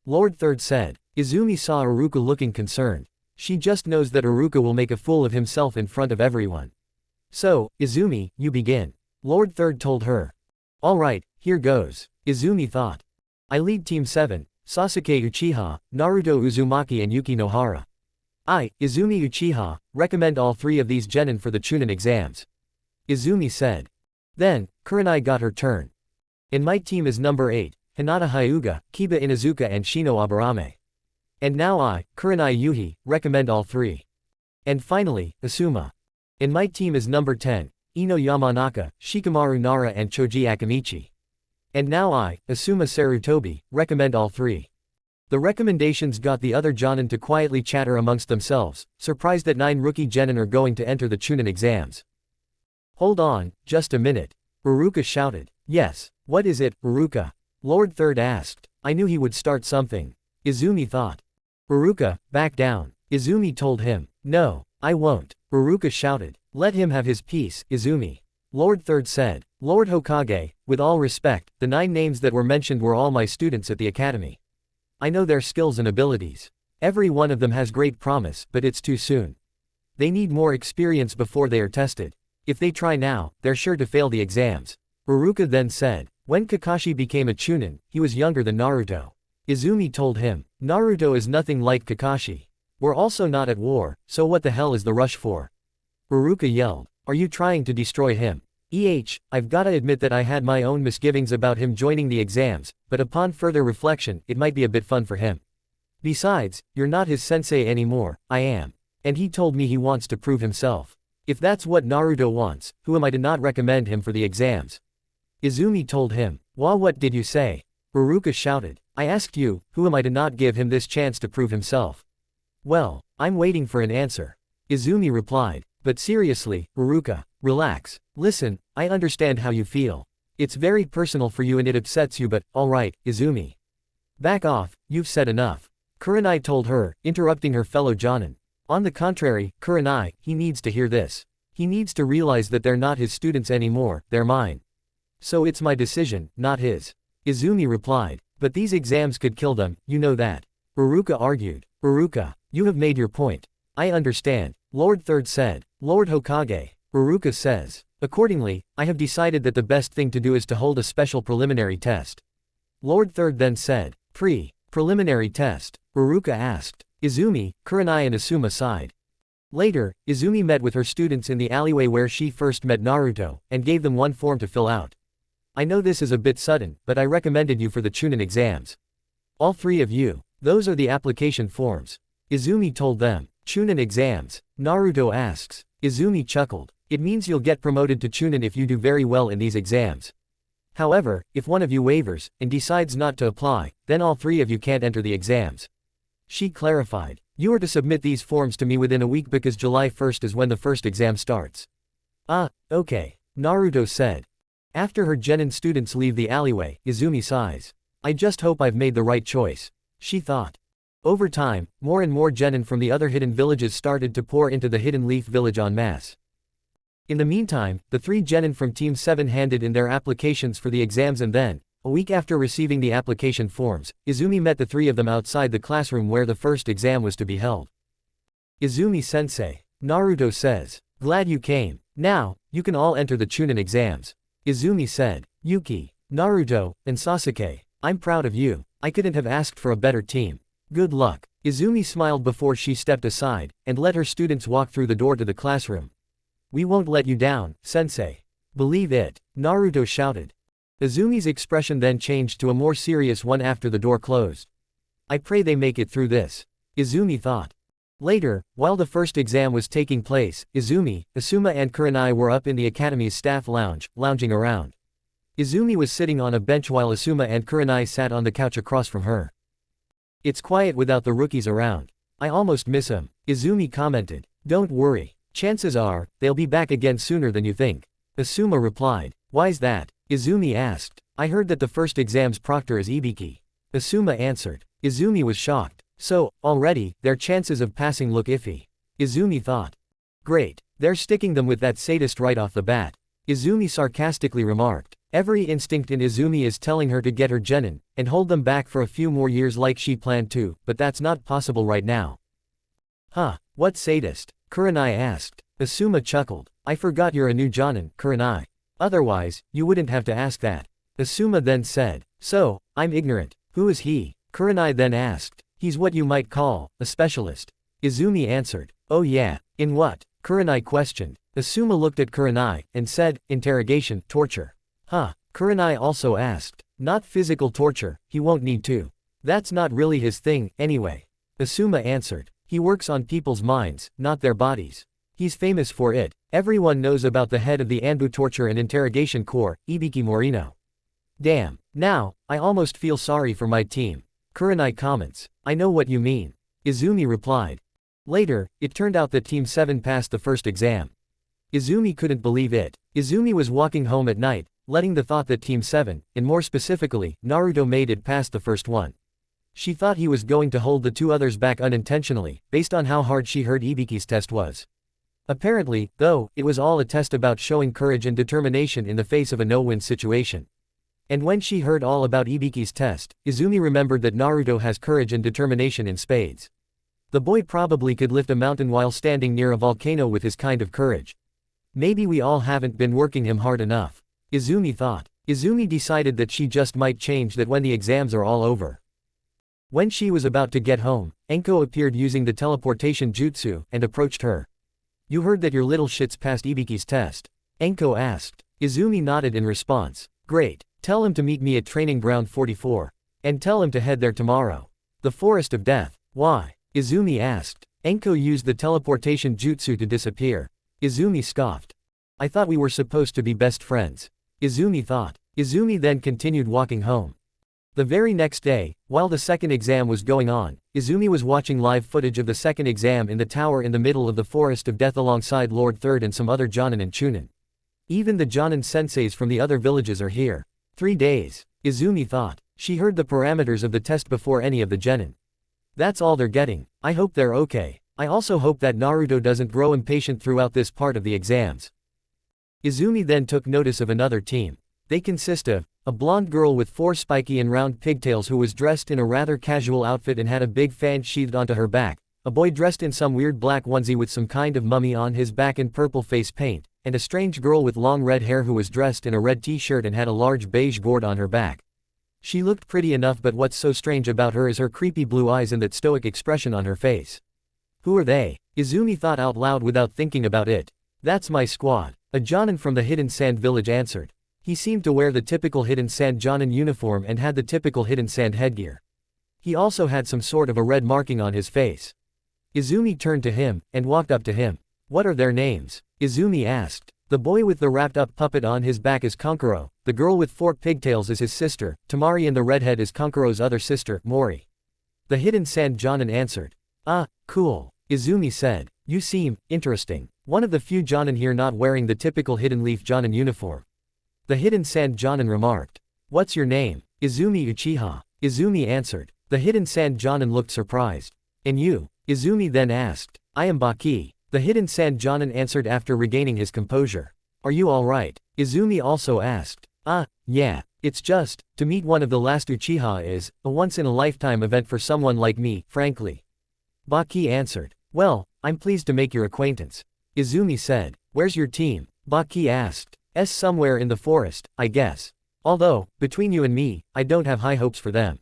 Lord 3rd said. Izumi saw Iruka looking concerned. She just knows that Iruka will make a fool of himself in front of everyone. "So, Izumi, you begin." Lord 3rd told her. "All right, here goes." Izumi thought. "I lead Team 7, Sasuke Uchiha, Naruto Uzumaki and Yuki Nohara. I, Izumi Uchiha, recommend all 3 of these genin for the Chunin exams." Izumi said. Then, Kurenai got her turn. "And my team is number 8, Hinata Hyuga, Kiba Inuzuka and Shino Aburame. And now I, Kurenai Yuhi, recommend all 3. And finally, Asuma. And my team is number 10, Ino Yamanaka, Shikamaru Nara and Choji Akamichi. And now I, Asuma Sarutobi, recommend all 3. The recommendations got the other jonin to quietly chatter amongst themselves, surprised that 9 rookie genin are going to enter the Chunin exams. "Hold on, just a minute," Iruka shouted. "Yes, what is it, Iruka?" Lord 3rd asked. "I knew he would start something." Izumi thought. "Iruka, back down," Izumi told him. "No, I won't," Iruka shouted. "Let him have his peace, Izumi." Lord 3rd said. "Lord Hokage, with all respect, the 9 names that were mentioned were all my students at the academy. I know their skills and abilities. Every one of them has great promise, but it's too soon. They need more experience before they are tested. If they try now, they're sure to fail the exams." Iruka then said. When Kakashi became a chunin, he was younger than Naruto. Izumi told him, Naruto is nothing like Kakashi. We're also not at war, so what the hell is the rush for? Iruka yelled, are you trying to destroy him? I've gotta admit that I had my own misgivings about him joining the exams, but upon further reflection, it might be a bit fun for him. Besides, you're not his sensei anymore, I am. And he told me he wants to prove himself. If that's what Naruto wants, who am I to not recommend him for the exams? Izumi told him, what did you say? Iruka shouted, I asked you, who am I to not give him this chance to prove himself? Well, I'm waiting for an answer. Izumi replied, but seriously, Iruka, relax. Listen, I understand how you feel. It's very personal for you and it upsets you, but, alright, Izumi. Back off, you've said enough. Kurenai told her, interrupting her fellow jonin. On the contrary, Kurenai, he needs to hear this. He needs to realize that they're not his students anymore, they're mine. So it's my decision, not his. Izumi replied, but these exams could kill them, you know that. Iruka argued. Iruka, you have made your point. I understand. Lord Third said. Lord Hokage. Iruka says. Accordingly, I have decided that the best thing to do is to hold a special preliminary test. Lord Third then said. Preliminary test? Iruka asked. Izumi, Kurenai and Asuma sighed. Later, Izumi met with her students in the alleyway where she first met Naruto, and gave them one form to fill out. I know this is a bit sudden, but I recommended you for the Chunin exams. All three of you. Those are the application forms. Izumi told them. Chunin exams? Naruto asks. Izumi chuckled. It means you'll get promoted to Chunin if you do very well in these exams. However, if one of you wavers, and decides not to apply, then all three of you can't enter the exams. She clarified. You are to submit these forms to me within a week because July 1st is when the first exam starts. Okay. Naruto said. After her genin students leave the alleyway, Izumi sighs. I just hope I've made the right choice. She thought. Over time, more and more genin from the other hidden villages started to pour into the Hidden Leaf village en masse. In the meantime, the three genin from Team 7 handed in their applications for the exams and then, a week after receiving the application forms, Izumi met the three of them outside the classroom where the first exam was to be held. Izumi-sensei. Naruto says. Glad you came. Now, you can all enter the Chunin exams. Izumi said. Yuki, Naruto, and Sasuke, I'm proud of you. I couldn't have asked for a better team. Good luck. Izumi smiled before she stepped aside, and let her students walk through the door to the classroom. We won't let you down, sensei. Believe it, Naruto shouted. Izumi's expression then changed to a more serious one after the door closed. I pray they make it through this. Izumi thought. Later, while the first exam was taking place, Izumi, Asuma and Kurenai were up in the academy's staff lounge, lounging around. Izumi was sitting on a bench while Asuma and Kurenai sat on the couch across from her. It's quiet without the rookies around. I almost miss him, Izumi commented. Don't worry. Chances are, they'll be back again sooner than you think. Asuma replied. Why's that? Izumi asked. I heard that the first exam's proctor is Ibiki. Asuma answered. Izumi was shocked. So, already, their chances of passing look iffy. Izumi thought. Great. They're sticking them with that sadist right off the bat. Izumi sarcastically remarked. Every instinct in Izumi is telling her to get her genin, and hold them back for a few more years like she planned to, but that's not possible right now. Huh, what sadist? Kurenai asked. Asuma chuckled. I forgot you're a new jonin, Kurenai. Otherwise, you wouldn't have to ask that. Asuma then said. So, I'm ignorant. Who is he? Kurenai then asked. He's what you might call, a specialist. Izumi answered. Oh yeah, in what? Kurenai questioned. Asuma looked at Kurenai, and said, interrogation, torture. Huh, Kurenai also asked. Not physical torture, he won't need to. That's not really his thing, anyway. Asuma answered. He works on people's minds, not their bodies. He's famous for it. Everyone knows about the head of the Anbu Torture and Interrogation Corps, Ibiki Morino. Damn, now, I almost feel sorry for my team. Kurenai comments. I know what you mean. Izumi replied. Later, it turned out that Team 7 passed the first exam. Izumi couldn't believe it. Izumi was walking home at night, letting the thought that Team 7, and more specifically, Naruto made it past the first one. She thought he was going to hold the two others back unintentionally, based on how hard she heard Ibiki's test was. Apparently, though, it was all a test about showing courage and determination in the face of a no-win situation. And when she heard all about Ibiki's test, Izumi remembered that Naruto has courage and determination in spades. The boy probably could lift a mountain while standing near a volcano with his kind of courage. Maybe we all haven't been working him hard enough. Izumi thought. Izumi decided that she just might change that when the exams are all over. When she was about to get home, Enko appeared using the teleportation jutsu, and approached her. "You heard that your little shits passed Ibiki's test?" Enko asked. Izumi nodded in response. "Great. Tell him to meet me at training ground 44. And tell him to head there tomorrow." "The Forest of Death. Why?" Izumi asked. Enko used the teleportation jutsu to disappear. Izumi scoffed. "I thought we were supposed to be best friends." Izumi thought. Izumi then continued walking home. The very next day, while the second exam was going on, Izumi was watching live footage of the second exam in the tower in the middle of the Forest of Death alongside Lord Third and some other Jonin and Chunin. Even the Jonin senseis from the other villages are here. 3 days. Izumi thought. She heard the parameters of the test before any of the genin. That's all they're getting. I hope they're okay. I also hope that Naruto doesn't grow impatient throughout this part of the exams. Izumi then took notice of another team. They consist of a blonde girl with 4 spiky and round pigtails who was dressed in a rather casual outfit and had a big fan sheathed onto her back, a boy dressed in some weird black onesie with some kind of mummy on his back and purple face paint, and a strange girl with long red hair who was dressed in a red t-shirt and had a large beige gourd on her back. She looked pretty enough, but what's so strange about her is her creepy blue eyes and that stoic expression on her face. Who are they? Izumi thought out loud without thinking about it. That's my squad. A Jonin from the Hidden Sand village answered. He seemed to wear the typical Hidden Sand Jonin uniform and had the typical Hidden Sand headgear. He also had some sort of a red marking on his face. Izumi turned to him, and walked up to him. What are their names? Izumi asked. The boy with the wrapped-up puppet on his back is Kankuro, the girl with 4 pigtails is his sister, Tamari, and the redhead is Kankuro's other sister, Mori. The Hidden Sand Jonin answered. Ah, cool. Izumi said. You seem interesting. One of the few Jonin here not wearing the typical Hidden Leaf Jonin uniform. The Hidden Sand Jonin remarked. What's your name? Izumi Uchiha. Izumi answered. The Hidden Sand Jonin looked surprised. And you? Izumi then asked. I am Baki. The Hidden Sand Jonin answered after regaining his composure. Are you alright? Izumi also asked. Yeah. It's just, to meet one of the last Uchiha is a once-in-a-lifetime event for someone like me, frankly. Baki answered. Well, I'm pleased to make your acquaintance. Izumi said. Where's your team? Baki asked. Somewhere in the forest, I guess. Although, between you and me, I don't have high hopes for them.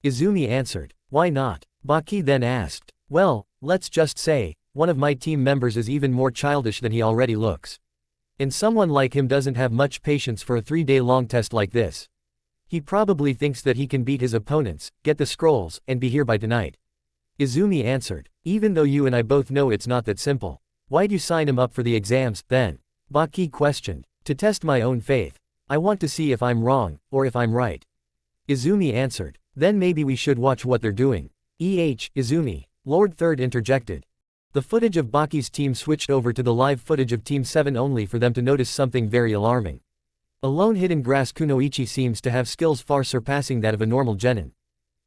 Izumi answered. Why not? Baki then asked. Well, let's just say, one of my team members is even more childish than he already looks. And someone like him doesn't have much patience for a 3-day-long test like this. He probably thinks that he can beat his opponents, get the scrolls, and be here by tonight. Izumi answered. Even though you and I both know it's not that simple. Why'd you sign him up for the exams, then? Baki questioned. To test my own faith. I want to see if I'm wrong, or if I'm right. Izumi answered. Then maybe we should watch what they're doing. Izumi. Lord Third interjected. The footage of Baki's team switched over to the live footage of Team 7 only for them to notice something very alarming. A lone hidden grass kunoichi seems to have skills far surpassing that of a normal genin.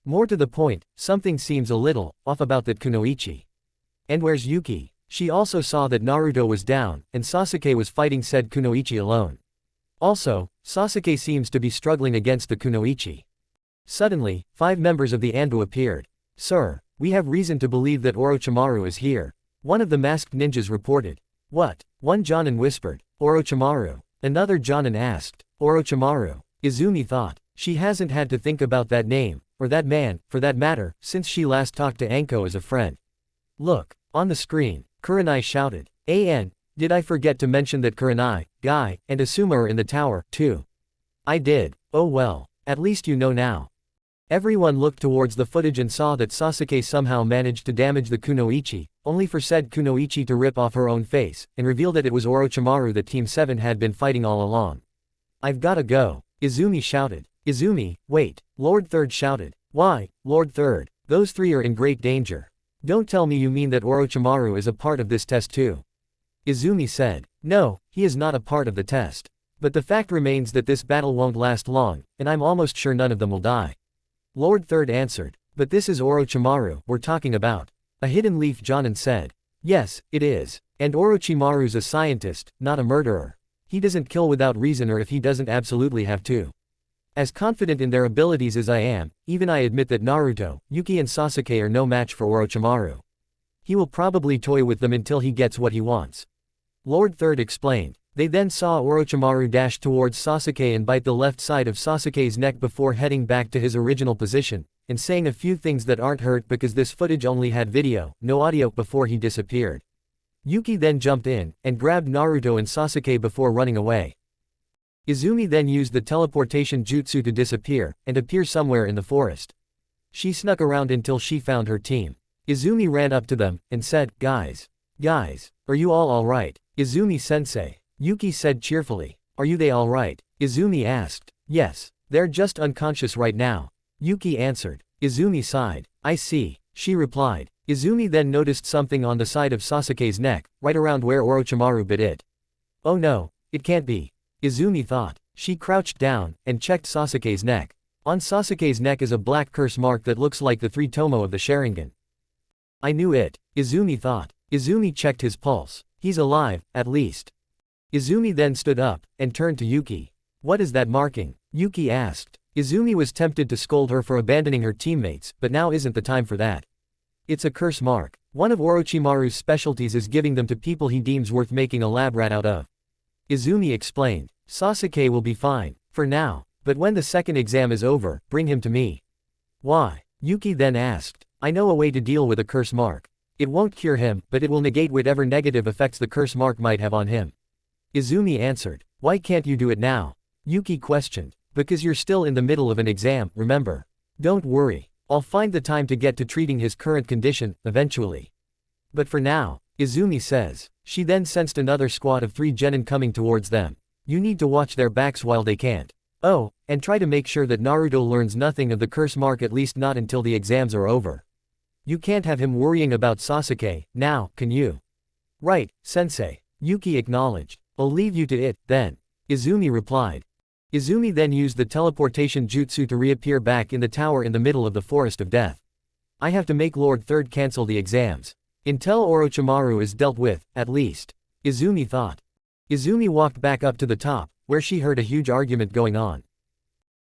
More to the point, something seems a little off about that kunoichi. And where's Yuki? She also saw that Naruto was down, and Sasuke was fighting said kunoichi alone. Also, Sasuke seems to be struggling against the kunoichi. Suddenly, 5 members of the Anbu appeared. Sir, we have reason to believe that Orochimaru is here. One of the masked ninjas reported. What? One Jonin whispered. Orochimaru. Another Jonin asked. Orochimaru. Izumi thought. She hasn't had to think about that name, or that man, for that matter, since she last talked to Anko as a friend. Look, on the screen, Kurenai shouted. Did I forget to mention that Kurenai, Guy, and Asuma are in the tower, too? I did. Oh well, at least you know now. Everyone looked towards the footage and saw that Sasuke somehow managed to damage the kunoichi, only for said kunoichi to rip off her own face, and reveal that it was Orochimaru that Team 7 had been fighting all along. I've gotta go. Izumi shouted. Izumi, wait. Lord Third shouted. Why, Lord Third? Those 3 are in great danger. Don't tell me you mean that Orochimaru is a part of this test too. Izumi said. No, he is not a part of the test. But the fact remains that this battle won't last long, and I'm almost sure none of them will die. Lord Third answered. But this is Orochimaru we're talking about. A Hidden Leaf Jonin said. Yes, it is. And Orochimaru's a scientist, not a murderer. He doesn't kill without reason or if he doesn't absolutely have to. As confident in their abilities as I am, even I admit that Naruto, Yuki and Sasuke are no match for Orochimaru. He will probably toy with them until he gets what he wants. Lord Third explained. They then saw Orochimaru dash towards Sasuke and bite the left side of Sasuke's neck before heading back to his original position, and saying a few things that aren't hurt because this footage only had video, no audio, before he disappeared. Yuki then jumped in, and grabbed Naruto and Sasuke before running away. Izumi then used the teleportation jutsu to disappear, and appear somewhere in the forest. She snuck around until she found her team. Izumi ran up to them, and said, Guys, are you all alright? Izumi-sensei. Yuki said cheerfully. Are they alright? Izumi asked. Yes, they're just unconscious right now. Yuki answered. Izumi sighed. I see, she replied. Izumi then noticed something on the side of Sasuke's neck, right around where Orochimaru bit it. Oh no, it can't be, Izumi thought. She crouched down, and checked Sasuke's neck. On Sasuke's neck is a black curse mark that looks like the 3 tomo of the Sharingan. I knew it, Izumi thought. Izumi checked his pulse. He's alive, at least. Izumi then stood up, and turned to Yuki. What is that marking? Yuki asked. Izumi was tempted to scold her for abandoning her teammates, but now isn't the time for that. It's a curse mark. One of Orochimaru's specialties is giving them to people he deems worth making a lab rat out of. Izumi explained. Sasuke will be fine, for now, but when the second exam is over, bring him to me. Why? Yuki then asked. I know a way to deal with a curse mark. It won't cure him, but it will negate whatever negative effects the curse mark might have on him. Izumi answered. Why can't you do it now? Yuki questioned. Because you're still in the middle of an exam, remember. Don't worry. I'll find the time to get to treating his current condition, eventually. But for now, Izumi says. She then sensed another squad of 3 genin coming towards them. You need to watch their backs while they can't. Oh, and try to make sure that Naruto learns nothing of the curse mark, at least not until the exams are over. You can't have him worrying about Sasuke, now, can you? Right, sensei. Yuki acknowledged. I'll leave you to it, then. Izumi replied. Izumi then used the teleportation jutsu to reappear back in the tower in the middle of the Forest of Death. I have to make Lord Third cancel the exams. Until Orochimaru is dealt with, at least. Izumi thought. Izumi walked back up to the top, where she heard a huge argument going on.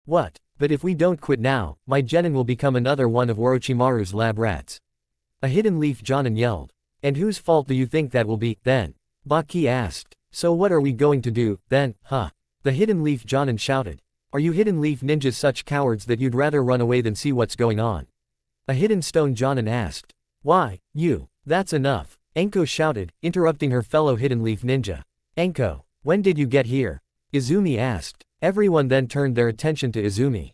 What? But if we don't quit now, my genin will become another one of Orochimaru's lab rats. A hidden leaf Jonin yelled. And whose fault do you think that will be, then? Baki asked. So what are we going to do, then, huh? The hidden leaf Jonin shouted. Are you hidden leaf ninjas such cowards that you'd rather run away than see what's going on? A hidden stone Jonin asked. Why, you, that's enough, Enko shouted, interrupting her fellow hidden leaf ninja. Enko, when did you get here? Izumi asked. Everyone then turned their attention to Izumi.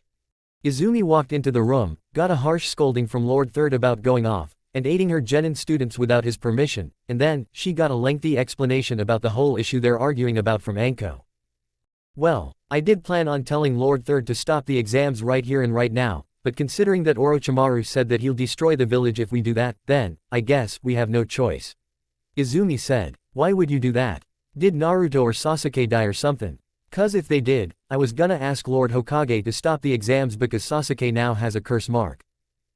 Izumi walked into the room, got a harsh scolding from Lord Third about going off, and aiding her genin students without his permission, and then, she got a lengthy explanation about the whole issue they're arguing about from Enko. Well, I did plan on telling Lord Third to stop the exams right here and right now, but considering that Orochimaru said that he'll destroy the village if we do that, then, I guess, we have no choice. Izumi said. Why would you do that? Did Naruto or Sasuke die or something? 'Cause if they did, I was gonna ask Lord Hokage to stop the exams because Sasuke now has a curse mark.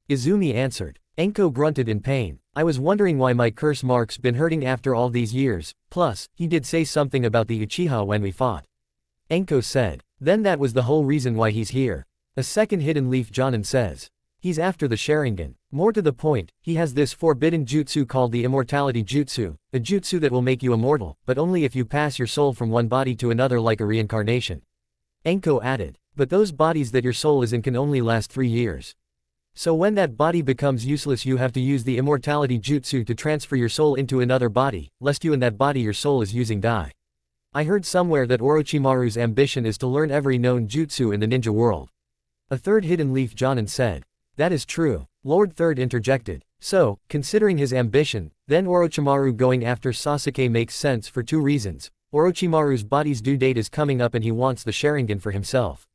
Izumi answered. Enko grunted in pain. I was wondering why my curse mark's been hurting after all these years, plus, he did say something about the Uchiha when we fought. Enko said. Then that was the whole reason why he's here. A second hidden leaf Jonin says. He's after the Sharingan. More to the point, he has this forbidden jutsu called the immortality jutsu, a jutsu that will make you immortal, but only if you pass your soul from one body to another like a reincarnation. Enko added. But those bodies that your soul is in can only last 3 years. So when that body becomes useless you have to use the immortality jutsu to transfer your soul into another body, lest you in that body your soul is using die. I heard somewhere that Orochimaru's ambition is to learn every known jutsu in the ninja world. A third hidden leaf Jonin said. That is true, Lord Third interjected. So, considering his ambition, then Orochimaru going after Sasuke makes sense for 2 reasons. Orochimaru's body's due date is coming up and he wants the Sharingan for himself.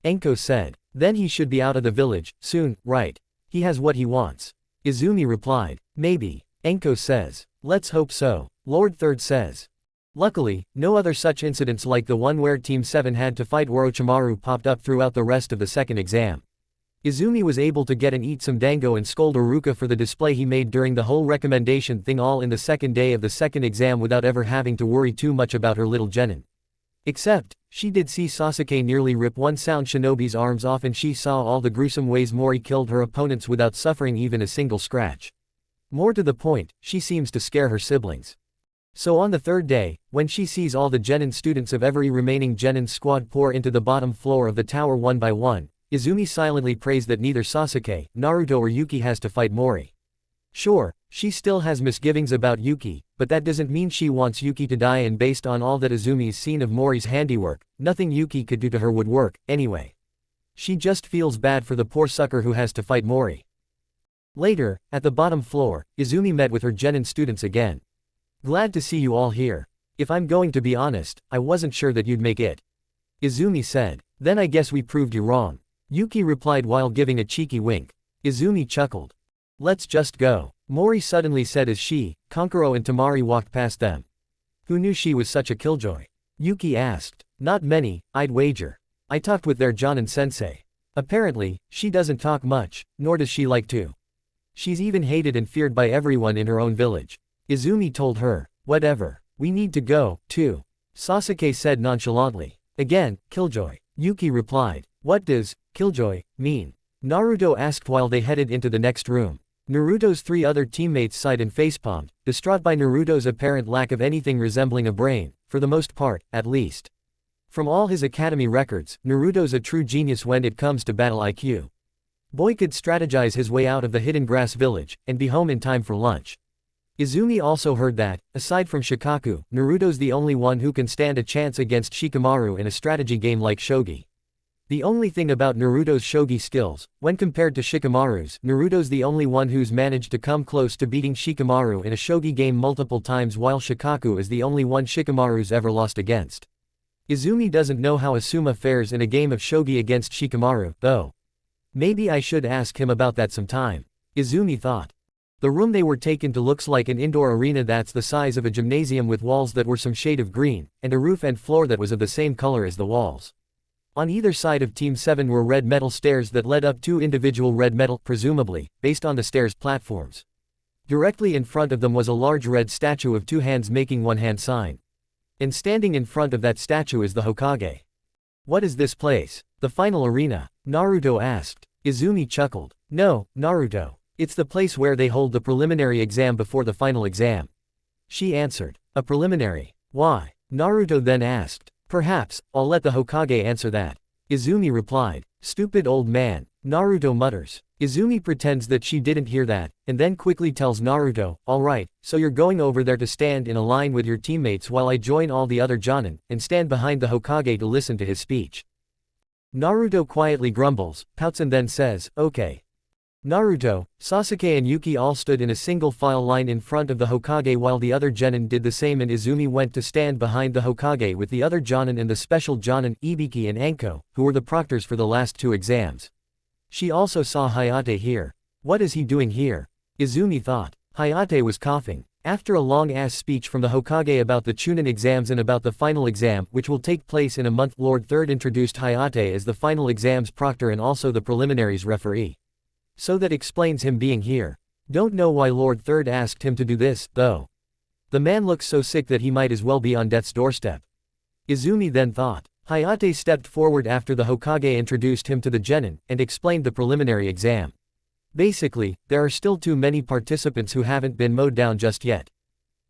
Enko said. Then he should be out of the village, soon, right? He has what he wants. Izumi replied. Maybe. Enko says. Let's hope so. Lord Third says. Luckily, no other such incidents like the one where Team 7 had to fight Orochimaru popped up throughout the rest of the second exam. Izumi was able to get and eat some dango and scold Iruka for the display he made during the whole recommendation thing all in the second day of the second exam without ever having to worry too much about her little genin. Except, she did see Sasuke nearly rip one sound shinobi's arms off and she saw all the gruesome ways Mori killed her opponents without suffering even a single scratch. More to the point, she seems to scare her siblings. So on the third day, when she sees all the genin students of every remaining genin squad pour into the bottom floor of the tower one by one, Izumi silently prays that neither Sasuke, Naruto or Yuki has to fight Mori. Sure, she still has misgivings about Yuki, but that doesn't mean she wants Yuki to die, and based on all that Izumi's seen of Mori's handiwork, nothing Yuki could do to her would work, anyway. She just feels bad for the poor sucker who has to fight Mori. Later, at the bottom floor, Izumi met with her genin students again. Glad to see you all here. If I'm going to be honest, I wasn't sure that you'd make it. Izumi said. Then I guess we proved you wrong. Yuki replied while giving a cheeky wink. Izumi chuckled. Let's just go, Mori suddenly said as she, Kankuro and Tamari walked past them. Who knew she was such a killjoy? Yuki asked. Not many, I'd wager. I talked with their Jonin sensei. Apparently, she doesn't talk much, nor does she like to. She's even hated and feared by everyone in her own village. Izumi told her. Whatever. We need to go, too. Sasuke said nonchalantly. Again, killjoy. Yuki replied. What does killjoy mean? Naruto asked while they headed into the next room. Naruto's three other teammates sighed and facepalmed, distraught by Naruto's apparent lack of anything resembling a brain, for the most part, at least. From all his academy records, Naruto's a true genius when it comes to battle IQ. Boy could strategize his way out of the hidden grass village, and be home in time for lunch. Izumi also heard that, aside from Shikaku, Naruto's the only one who can stand a chance against Shikamaru in a strategy game like shogi. The only thing about Naruto's shogi skills, when compared to Shikamaru's, Naruto's the only one who's managed to come close to beating Shikamaru in a shogi game multiple times, while Shikaku is the only one Shikamaru's ever lost against. Izumi doesn't know how Asuma fares in a game of shogi against Shikamaru, though. Maybe I should ask him about that sometime. Izumi thought. The room they were taken to looks like an indoor arena that's the size of a gymnasium, with walls that were some shade of green, and a roof and floor that was of the same color as the walls. On either side of Team 7 were red metal stairs that led up two individual red metal, presumably, based on the stairs' platforms. Directly in front of them was a large red statue of two hands making one hand sign. And standing in front of that statue is the Hokage. What is this place? The final arena? Naruto asked. Izumi chuckled. No, Naruto. It's the place where they hold the preliminary exam before the final exam. She answered. A preliminary? Why? Naruto then asked. Perhaps, I'll let the Hokage answer that. Izumi replied. Stupid old man, Naruto mutters. Izumi pretends that she didn't hear that, and then quickly tells Naruto, alright, so you're going over there to stand in a line with your teammates while I join all the other Jonin, and stand behind the Hokage to listen to his speech. Naruto quietly grumbles, pouts and then says, okay. Naruto, Sasuke and Yuki all stood in a single file line in front of the Hokage while the other Jonin did the same, and Izumi went to stand behind the Hokage with the other Jonin and the special Jonin, Ibiki and Anko, who were the proctors for the last two exams. She also saw Hayate here. What is he doing here? Izumi thought. Hayate was coughing. After a long-ass speech from the Hokage about the Chunin exams and about the final exam, which will take place in a month, Lord Third introduced Hayate as the final exams proctor and also the preliminaries referee. So that explains him being here. Don't know why Lord Third asked him to do this, though. The man looks so sick that he might as well be on death's doorstep. Izumi then thought. Hayate stepped forward after the Hokage introduced him to the Genin, and explained the preliminary exam. Basically, there are still too many participants who haven't been mowed down just yet.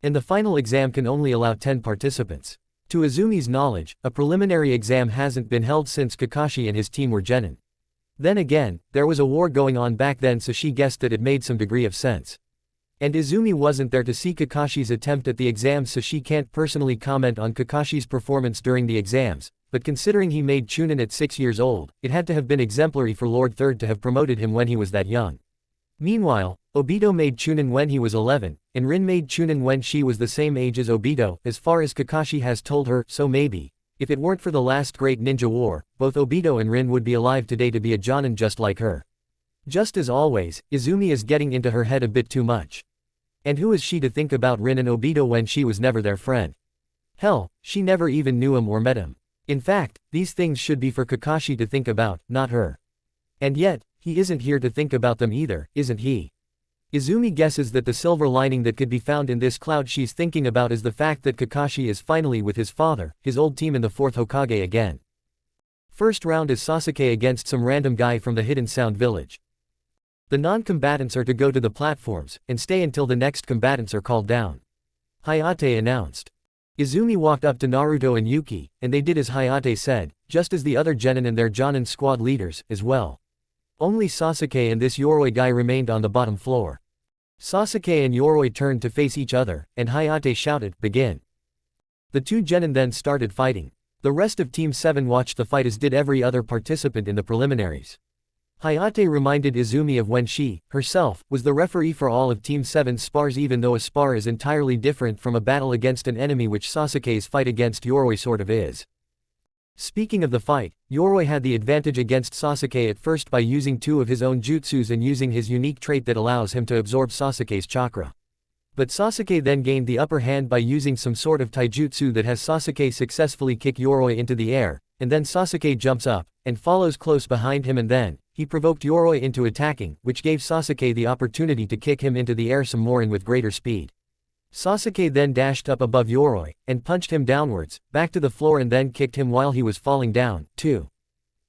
And the final exam can only allow 10 participants. To Izumi's knowledge, a preliminary exam hasn't been held since Kakashi and his team were Genin. Then again, there was a war going on back then, so she guessed that it made some degree of sense. And Izumi wasn't there to see Kakashi's attempt at the exams, so she can't personally comment on Kakashi's performance during the exams, but considering he made Chunin at 6 years old, it had to have been exemplary for Lord Third to have promoted him when he was that young. Meanwhile, Obito made Chunin when he was 11, and Rin made Chunin when she was the same age as Obito, as far as Kakashi has told her, so maybe, if it weren't for the last great ninja war, both Obito and Rin would be alive today to be a Jonin just like her. Just as always, Izumi is getting into her head a bit too much. And who is she to think about Rin and Obito when she was never their friend? Hell, she never even knew him or met him. In fact, these things should be for Kakashi to think about, not her. And yet, he isn't here to think about them either, isn't he? Izumi guesses that the silver lining that could be found in this cloud she's thinking about is the fact that Kakashi is finally with his father, his old team in the 4th Hokage again. First round is Sasuke against some random guy from the Hidden Sound Village. The non-combatants are to go to the platforms, and stay until the next combatants are called down. Hayate announced. Izumi walked up to Naruto and Yuki, and they did as Hayate said, just as the other genin and their jonin squad leaders, as well. Only Sasuke and this Yoroi guy remained on the bottom floor. Sasuke and Yoroi turned to face each other, and Hayate shouted, "Begin." The two genin then started fighting. The rest of Team 7 watched the fight as did every other participant in the preliminaries. Hayate reminded Izumi of when she, herself, was the referee for all of Team 7's spars, even though a spar is entirely different from a battle against an enemy, which Sasuke's fight against Yoroi sort of is. Speaking of the fight, Yoroi had the advantage against Sasuke at first by using two of his own jutsus and using his unique trait that allows him to absorb Sasuke's chakra. But Sasuke then gained the upper hand by using some sort of taijutsu that has Sasuke successfully kick Yoroi into the air, and then Sasuke jumps up, and follows close behind him, and then he provoked Yoroi into attacking, which gave Sasuke the opportunity to kick him into the air some more and with greater speed. Sasuke then dashed up above Yoroi, and punched him downwards, back to the floor, and then kicked him while he was falling down, too.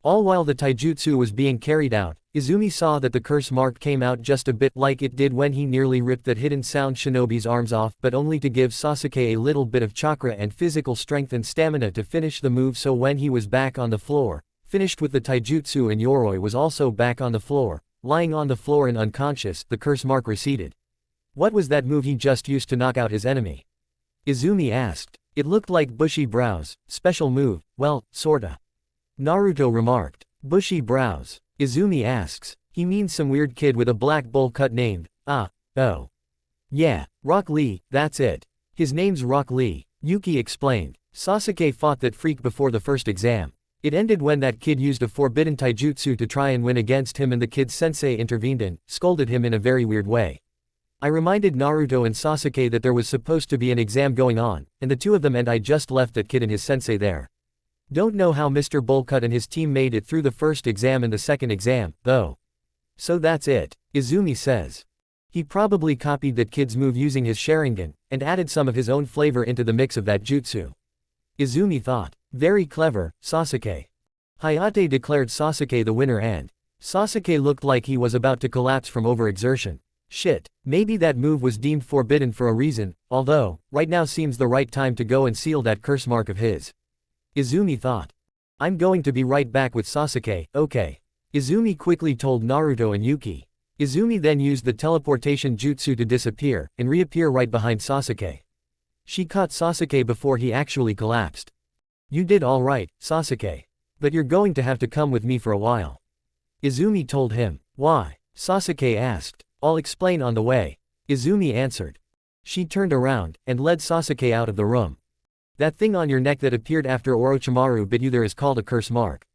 All while the taijutsu was being carried out, Izumi saw that the curse mark came out just a bit like it did when he nearly ripped that hidden sound shinobi's arms off, but only to give Sasuke a little bit of chakra and physical strength and stamina to finish the move. So when he was back on the floor, finished with the taijutsu, and Yoroi was also back on the floor, lying on the floor and unconscious, the curse mark receded. What was that move he just used to knock out his enemy? Izumi asked. It looked like bushy brows. Special move, well, sorta. Naruto remarked. Bushy brows. Izumi asks. He means some weird kid with a black bowl cut named, oh. Yeah, Rock Lee, that's it. His name's Rock Lee, Yuki explained. Sasuke fought that freak before the first exam. It ended when that kid used a forbidden taijutsu to try and win against him, and the kid's sensei intervened and scolded him in a very weird way. I reminded Naruto and Sasuke that there was supposed to be an exam going on, and the two of them and I just left that kid and his sensei there. Don't know how Mr. Bullcut and his team made it through the first exam and the second exam, though. So that's it, Izumi says. He probably copied that kid's move using his Sharingan, and added some of his own flavor into the mix of that jutsu. Izumi thought. Very clever, Sasuke. Hayate declared Sasuke the winner, and Sasuke looked like he was about to collapse from overexertion. Shit, maybe that move was deemed forbidden for a reason, although, right now seems the right time to go and seal that curse mark of his. Izumi thought. I'm going to be right back with Sasuke, okay. Izumi quickly told Naruto and Yuki. Izumi then used the teleportation jutsu to disappear, and reappear right behind Sasuke. She caught Sasuke before he actually collapsed. You did alright, Sasuke. But you're going to have to come with me for a while. Izumi told him. Why? Sasuke asked. I'll explain on the way. Izumi answered. She turned around, and led Sasuke out of the room. That thing on your neck that appeared after Orochimaru bit you there is called a curse mark.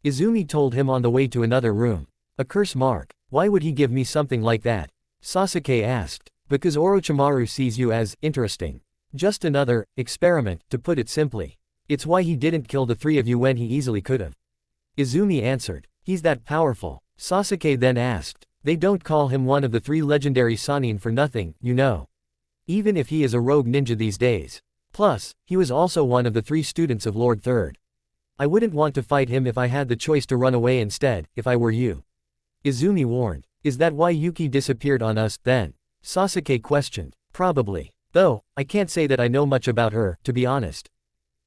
Izumi told him on the way to another room. A curse mark? Why would he give me something like that? Sasuke asked. Because Orochimaru sees you as interesting. Just another experiment, to put it simply. It's why he didn't kill the three of you when he easily could've. Izumi answered. He's that powerful. Sasuke then asked. They don't call him one of the three legendary Sannin for nothing, you know. Even if he is a rogue ninja these days. Plus, he was also one of the three students of Lord Third. I wouldn't want to fight him if I had the choice to run away instead, if I were you. Izumi warned. Is that why Yuki disappeared on us, then? Sasuke questioned. Probably. Though, I can't say that I know much about her, to be honest.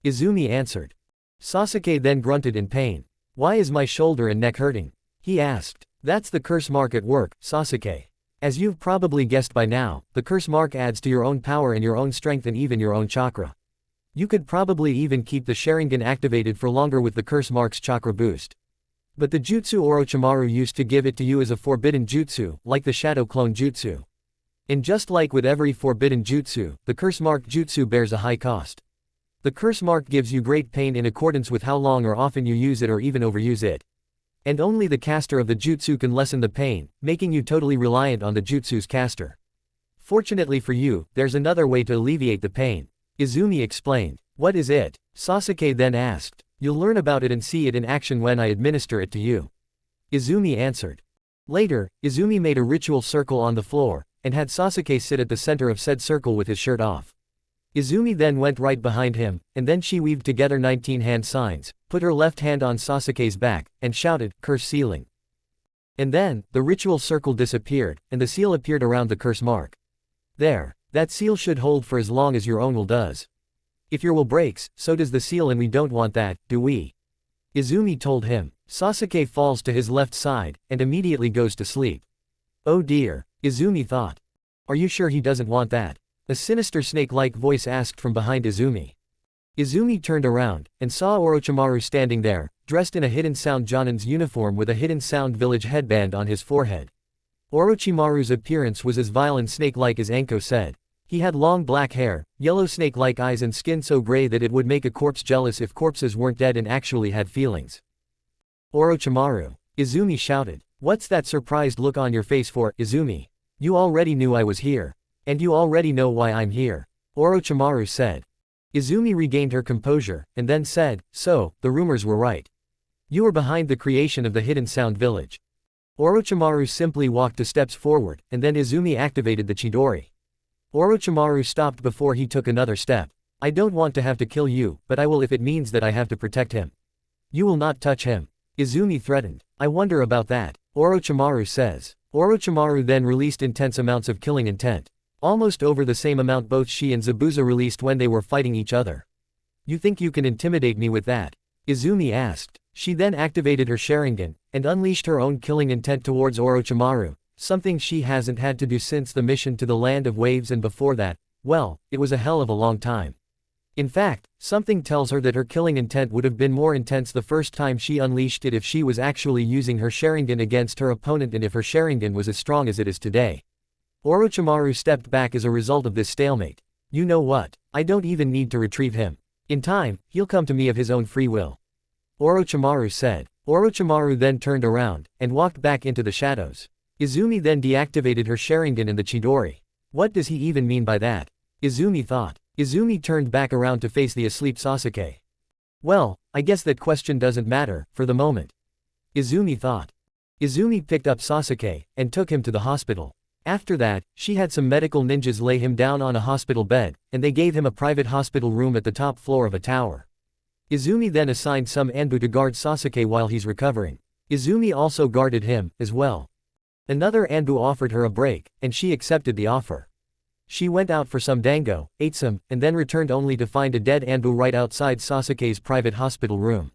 Izumi answered. Sasuke then grunted in pain. Why is my shoulder and neck hurting? He asked. That's the curse mark at work, Sasuke. As you've probably guessed by now, the curse mark adds to your own power and your own strength and even your own chakra. You could probably even keep the Sharingan activated for longer with the curse mark's chakra boost. But the jutsu Orochimaru used to give it to you as a forbidden jutsu, like the Shadow Clone Jutsu. And just like with every forbidden jutsu, the curse mark jutsu bears a high cost. The curse mark gives you great pain in accordance with how long or often you use it or even overuse it. And only the caster of the jutsu can lessen the pain, making you totally reliant on the jutsu's caster. Fortunately for you, there's another way to alleviate the pain. Izumi explained. What is it? Sasuke then asked. You'll learn about it and see it in action when I administer it to you. Izumi answered. Later, Izumi made a ritual circle on the floor, and had Sasuke sit at the center of said circle with his shirt off. Izumi then went right behind him, and then she weaved together 19 hand signs, put her left hand on Sasuke's back, and shouted, curse sealing. And then, the ritual circle disappeared, and the seal appeared around the curse mark. There. That seal should hold for as long as your own will does. If your will breaks, so does the seal, and we don't want that, do we? Izumi told him. Sasuke falls to his left side, and immediately goes to sleep. Oh dear, Izumi thought. Are you sure he doesn't want that? A sinister snake-like voice asked from behind Izumi. Izumi turned around, and saw Orochimaru standing there, dressed in a Hidden Sound Jonin's uniform with a Hidden Sound Village headband on his forehead. Orochimaru's appearance was as vile and snake-like as Anko said. He had long black hair, yellow snake-like eyes, and skin so gray that it would make a corpse jealous if corpses weren't dead and actually had feelings. Orochimaru! Izumi shouted. What's that surprised look on your face for, Izumi? You already knew I was here. And you already know why I'm here. Orochimaru said. Izumi regained her composure, and then said, so, the rumors were right. You were behind the creation of the Hidden Sound Village. Orochimaru simply walked 2 steps forward, and then Izumi activated the Chidori. Orochimaru stopped before he took another step. I don't want to have to kill you, but I will if it means that I have to protect him. You will not touch him. Izumi threatened. I wonder about that, Orochimaru says. Orochimaru then released intense amounts of killing intent. Almost over the same amount both she and Zabuza released when they were fighting each other. You think you can intimidate me with that? Izumi asked. She then activated her Sharingan, and unleashed her own killing intent towards Orochimaru, something she hasn't had to do since the mission to the Land of Waves, and before that, well, it was a hell of a long time. In fact, something tells her that her killing intent would have been more intense the first time she unleashed it if she was actually using her Sharingan against her opponent, and if her Sharingan was as strong as it is today. Orochimaru stepped back as a result of this stalemate. You know what? I don't even need to retrieve him. In time, he'll come to me of his own free will. Orochimaru said. Orochimaru then turned around, and walked back into the shadows. Izumi then deactivated her Sharingan in the Chidori. What does he even mean by that? Izumi thought. Izumi turned back around to face the asleep Sasuke. Well, I guess that question doesn't matter, for the moment. Izumi thought. Izumi picked up Sasuke, and took him to the hospital. After that, she had some medical ninjas lay him down on a hospital bed, and they gave him a private hospital room at the top floor of a tower. Izumi then assigned some Anbu to guard Sasuke while he's recovering. Izumi also guarded him, as well. Another Anbu offered her a break, and she accepted the offer. She went out for some dango, ate some, and then returned only to find a dead Anbu right outside Sasuke's private hospital room.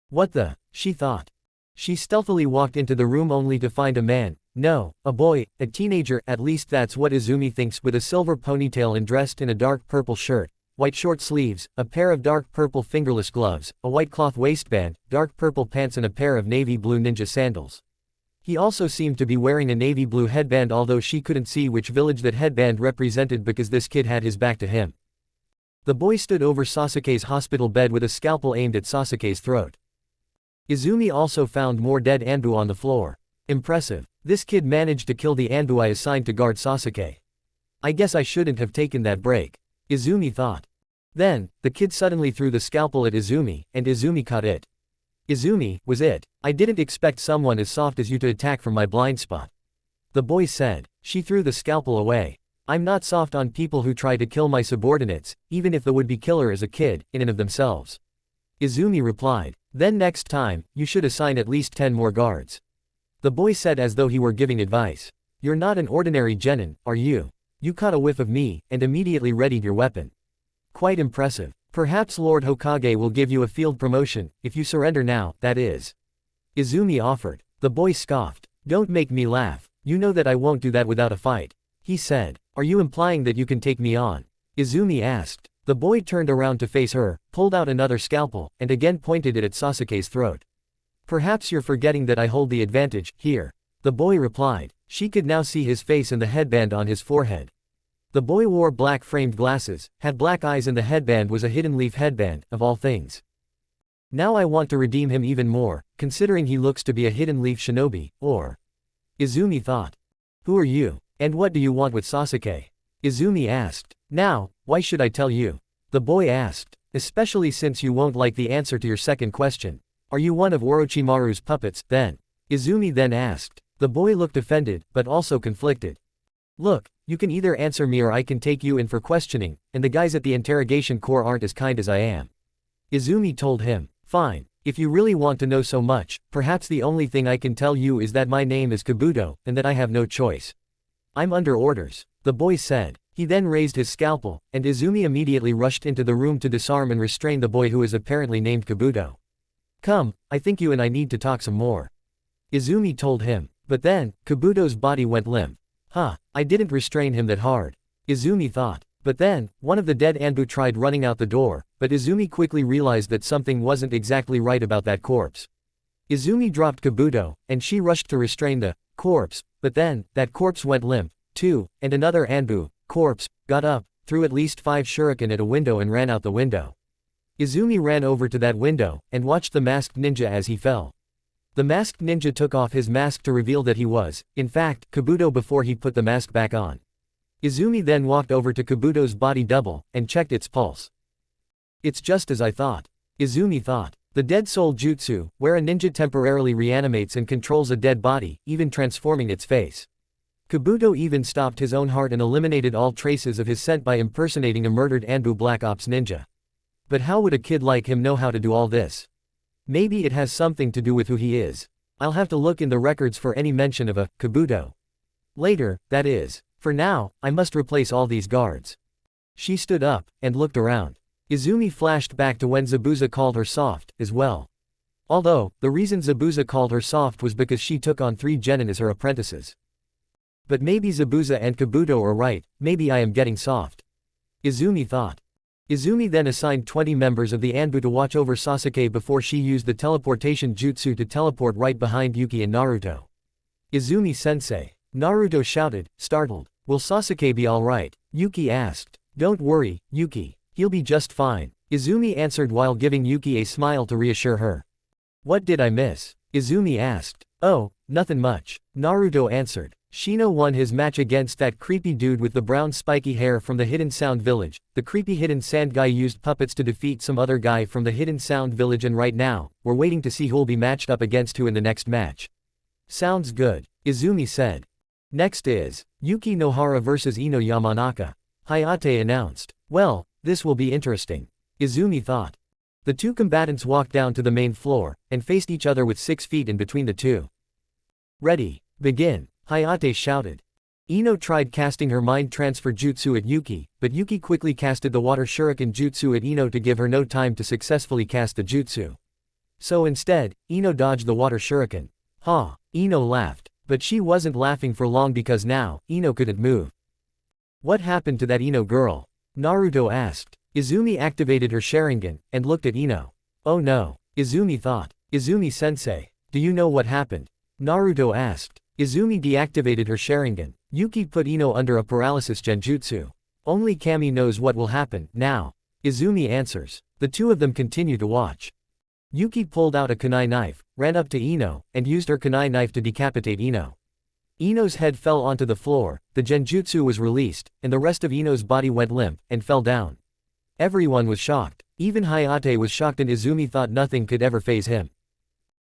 What the? She thought. She stealthily walked into the room only to find a man, no, a boy, a teenager, at least that's what Izumi thinks, with a silver ponytail and dressed in a dark purple shirt, white short sleeves, a pair of dark purple fingerless gloves, a white cloth waistband, dark purple pants, and a pair of navy blue ninja sandals. He also seemed to be wearing a navy blue headband, although she couldn't see which village that headband represented because this kid had his back to him. The boy stood over Sasuke's hospital bed with a scalpel aimed at Sasuke's throat. Izumi also found more dead Anbu on the floor. Impressive. This kid managed to kill the Anbu I assigned to guard Sasuke. I guess I shouldn't have taken that break. Izumi thought. Then, the kid suddenly threw the scalpel at Izumi, and Izumi caught it. Izumi, was it? I didn't expect someone as soft as you to attack from my blind spot. The boy said. She threw the scalpel away. I'm not soft on people who try to kill my subordinates, even if the would-be killer is a kid, in and of themselves. Izumi replied. Then next time, you should assign at least 10 more guards. The boy said as though he were giving advice. You're not an ordinary genin, are you? You caught a whiff of me, and immediately readied your weapon. Quite impressive. Perhaps Lord Hokage will give you a field promotion, if you surrender now, that is. Izumi offered. The boy scoffed. Don't make me laugh. You know that I won't do that without a fight. He said. Are you implying that you can take me on? Izumi asked. The boy turned around to face her, pulled out another scalpel, and again pointed it at Sasuke's throat. Perhaps you're forgetting that I hold the advantage, here. The boy replied. She could now see his face and the headband on his forehead. The boy wore black framed glasses, had black eyes, and the headband was a hidden leaf headband, of all things. Now I want to redeem him even more, considering he looks to be a hidden leaf shinobi, or... Izumi thought. Who are you? And what do you want with Sasuke? Izumi asked. Now, why should I tell you? The boy asked. Especially since you won't like the answer to your second question. Are you one of Orochimaru's puppets, then? Izumi then asked. The boy looked offended, but also conflicted. Look, you can either answer me or I can take you in for questioning, and the guys at the interrogation corps aren't as kind as I am. Izumi told him. Fine. If you really want to know so much, perhaps the only thing I can tell you is that my name is Kabuto, and that I have no choice. I'm under orders. The boy said. He then raised his scalpel, and Izumi immediately rushed into the room to disarm and restrain the boy who is apparently named Kabuto. "Come, I think you and I need to talk some more," Izumi told him. But then, Kabuto's body went limp. I didn't restrain him that hard," Izumi thought. But then, one of the dead Anbu tried running out the door, but Izumi quickly realized that something wasn't exactly right about that corpse. Izumi dropped Kabuto, and she rushed to restrain the corpse, but then, that corpse went limp, too, and another Anbu corpse got up, threw at least 5 shuriken at a window and ran out the window. Izumi ran over to that window, and watched the masked ninja as he fell. The masked ninja took off his mask to reveal that he was, in fact, Kabuto before he put the mask back on. Izumi then walked over to Kabuto's body double, and checked its pulse. "It's just as I thought," Izumi thought. The dead soul jutsu, where a ninja temporarily reanimates and controls a dead body, even transforming its face. Kabuto even stopped his own heart and eliminated all traces of his scent by impersonating a murdered Anbu Black Ops ninja. But how would a kid like him know how to do all this? Maybe it has something to do with who he is. I'll have to look in the records for any mention of a Kabuto. Later, that is. For now, I must replace all these guards. She stood up, and looked around. Izumi flashed back to when Zabuza called her soft, as well. Although, the reason Zabuza called her soft was because she took on 3 genin as her apprentices. But maybe Zabuza and Kabuto are right, maybe I am getting soft, Izumi thought. Izumi then assigned 20 members of the Anbu to watch over Sasuke before she used the teleportation jutsu to teleport right behind Yuki and Naruto. "Izumi-sensei," Naruto shouted, startled. "Will Sasuke be alright?" Yuki asked. "Don't worry, Yuki. He'll be just fine," Izumi answered while giving Yuki a smile to reassure her. "What did I miss?" Izumi asked. "Oh, nothing much," Naruto answered. Shino won his match against that creepy dude with the brown spiky hair from the Hidden Sound Village. The creepy Hidden Sand guy used puppets to defeat some other guy from the Hidden Sound Village, and right now, we're waiting to see who'll be matched up against who in the next match. "Sounds good," Izumi said. "Next is Yuki Nohara vs Ino Yamanaka," Hayate announced. "Well, this will be interesting," Izumi thought. The 2 combatants walked down to the main floor, and faced each other with 6 feet in between the 2. "Ready, begin," Hayate shouted. Ino tried casting her mind transfer jutsu at Yuki, but Yuki quickly casted the water shuriken jutsu at Ino to give her no time to successfully cast the jutsu. So instead, Ino dodged the water shuriken. Ino laughed. But she wasn't laughing for long because now, Ino couldn't move. "What happened to that Ino girl?" Naruto asked. Izumi activated her Sharingan, and looked at Ino. "Oh no," Izumi thought. "Izumi-sensei, do you know what happened?" Naruto asked. Izumi deactivated her Sharingan. Yuki put Ino under a paralysis genjutsu. "Only Kami knows what will happen now," Izumi answers. The 2 of them continue to watch. Yuki pulled out a kunai knife, ran up to Ino, and used her kunai knife to decapitate Ino. Ino's head fell onto the floor, the genjutsu was released, and the rest of Ino's body went limp, and fell down. Everyone was shocked. Even Hayate was shocked, and Izumi thought nothing could ever faze him.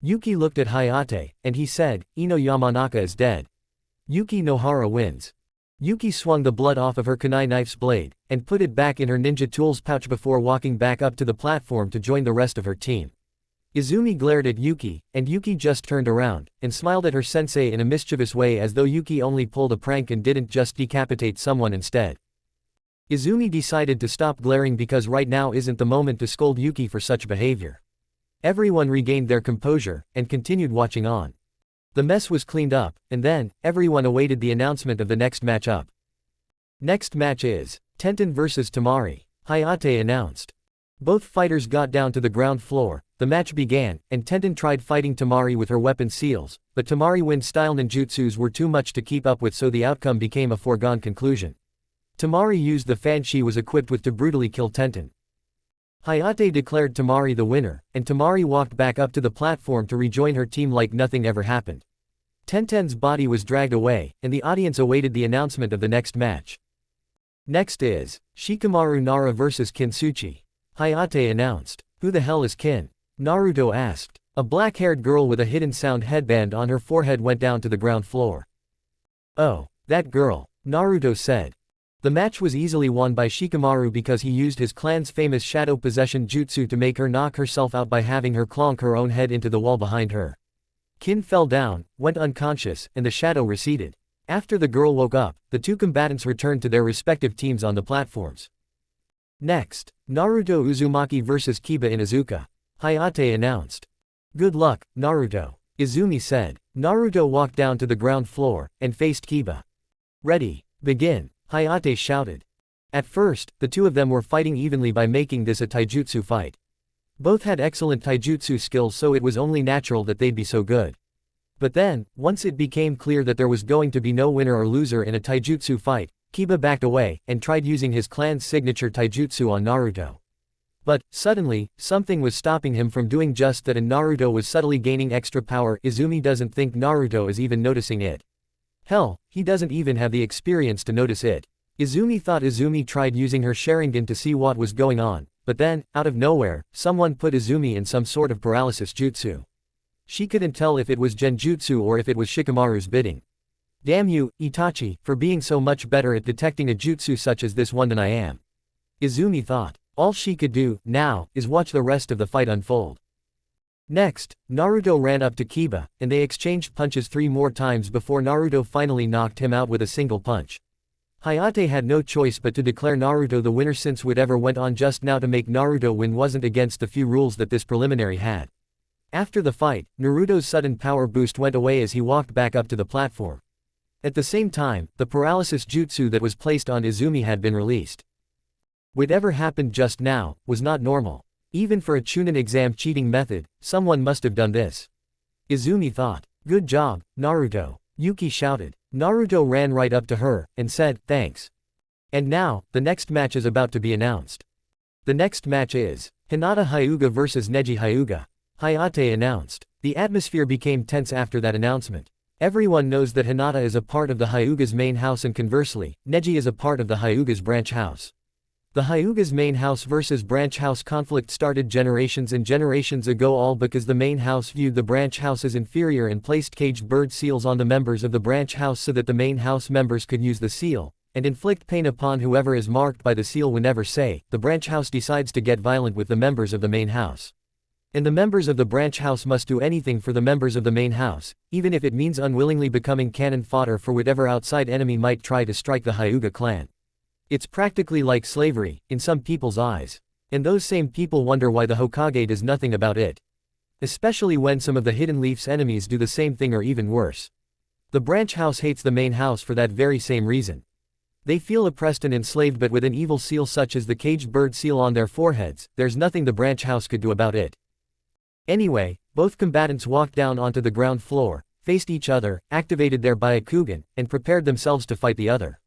Yuki looked at Hayate, and he said, "Ino Yamanaka is dead. Yuki Nohara wins." Yuki swung the blood off of her kunai knife's blade, and put it back in her ninja tools pouch before walking back up to the platform to join the rest of her team. Izumi glared at Yuki, and Yuki just turned around, and smiled at her sensei in a mischievous way as though Yuki only pulled a prank and didn't just decapitate someone instead. Izumi decided to stop glaring because right now isn't the moment to scold Yuki for such behavior. Everyone regained their composure, and continued watching on. The mess was cleaned up, and then, everyone awaited the announcement of the next match-up. "Next match is Tenten vs Tamari," Hayate announced. Both fighters got down to the ground floor, the match began, and Tenten tried fighting Tamari with her weapon seals, but Tamari wind-style ninjutsus were too much to keep up with, so the outcome became a foregone conclusion. Tamari used the fan she was equipped with to brutally kill Tenten. Hayate declared Tamari the winner, and Tamari walked back up to the platform to rejoin her team like nothing ever happened. Tenten's body was dragged away, and the audience awaited the announcement of the next match. "Next is Shikamaru Nara vs Kinsuchi," Hayate announced. "Who the hell is Kin?" Naruto asked. A black-haired girl with a hidden sound headband on her forehead went down to the ground floor. "Oh, that girl," Naruto said. The match was easily won by Shikamaru because he used his clan's famous shadow possession jutsu to make her knock herself out by having her clonk her own head into the wall behind her. Kin fell down, went unconscious, and the shadow receded. After the girl woke up, the two combatants returned to their respective teams on the platforms. Next, Naruto Uzumaki vs Kiba Inuzuka. Hayate announced. Good luck, Naruto, Izumi said. Naruto walked down to the ground floor, and faced Kiba. Ready, begin, Hayate shouted. At first, the two of them were fighting evenly by making this a taijutsu fight. Both had excellent taijutsu skills, so it was only natural that they'd be so good. But then, once it became clear that there was going to be no winner or loser in a taijutsu fight, Kiba backed away, and tried using his clan's signature taijutsu on Naruto. But, suddenly, something was stopping him from doing just that, and Naruto was subtly gaining extra power. Izumi doesn't think Naruto is even noticing it. Hell, he doesn't even have the experience to notice it. Izumi thought Izumi tried using her Sharingan to see what was going on, but then, out of nowhere, someone put Izumi in some sort of paralysis jutsu. She couldn't tell if it was Genjutsu or if it was Shikamaru's bidding. Damn you, Itachi, for being so much better at detecting a jutsu such as this one than I am. Izumi thought. All she could do, now, is watch the rest of the fight unfold. Next, Naruto ran up to Kiba, and they exchanged punches 3 more times before Naruto finally knocked him out with a single punch. Hayate had no choice but to declare Naruto the winner, since whatever went on just now to make Naruto win wasn't against the few rules that this preliminary had. After the fight, Naruto's sudden power boost went away as he walked back up to the platform. At the same time, the paralysis jutsu that was placed on Izumi had been released. Whatever happened just now was not normal. Even for a Chunin exam cheating method, someone must have done this. Izumi thought. Good job, Naruto, Yuki shouted. Naruto ran right up to her, and said, thanks. And now, the next match is about to be announced. The next match is Hinata Hyuga vs Neji Hyuga. Hayate announced. The atmosphere became tense after that announcement. Everyone knows that Hinata is a part of the Hyuga's main house, and conversely, Neji is a part of the Hyuga's branch house. The Hyuga's main house versus branch house conflict started generations and generations ago, all because the main house viewed the branch house as inferior and placed caged bird seals on the members of the branch house so that the main house members could use the seal and inflict pain upon whoever is marked by the seal whenever, say, the branch house decides to get violent with the members of the main house. And the members of the branch house must do anything for the members of the main house, even if it means unwillingly becoming cannon fodder for whatever outside enemy might try to strike the Hyuga clan. It's practically like slavery, in some people's eyes. And those same people wonder why the Hokage does nothing about it. Especially when some of the Hidden Leaf's enemies do the same thing or even worse. The branch house hates the main house for that very same reason. They feel oppressed and enslaved, but with an evil seal such as the caged bird seal on their foreheads, there's nothing the branch house could do about it. Anyway, both combatants walked down onto the ground floor, faced each other, activated their Byakugan, and prepared themselves to fight the other.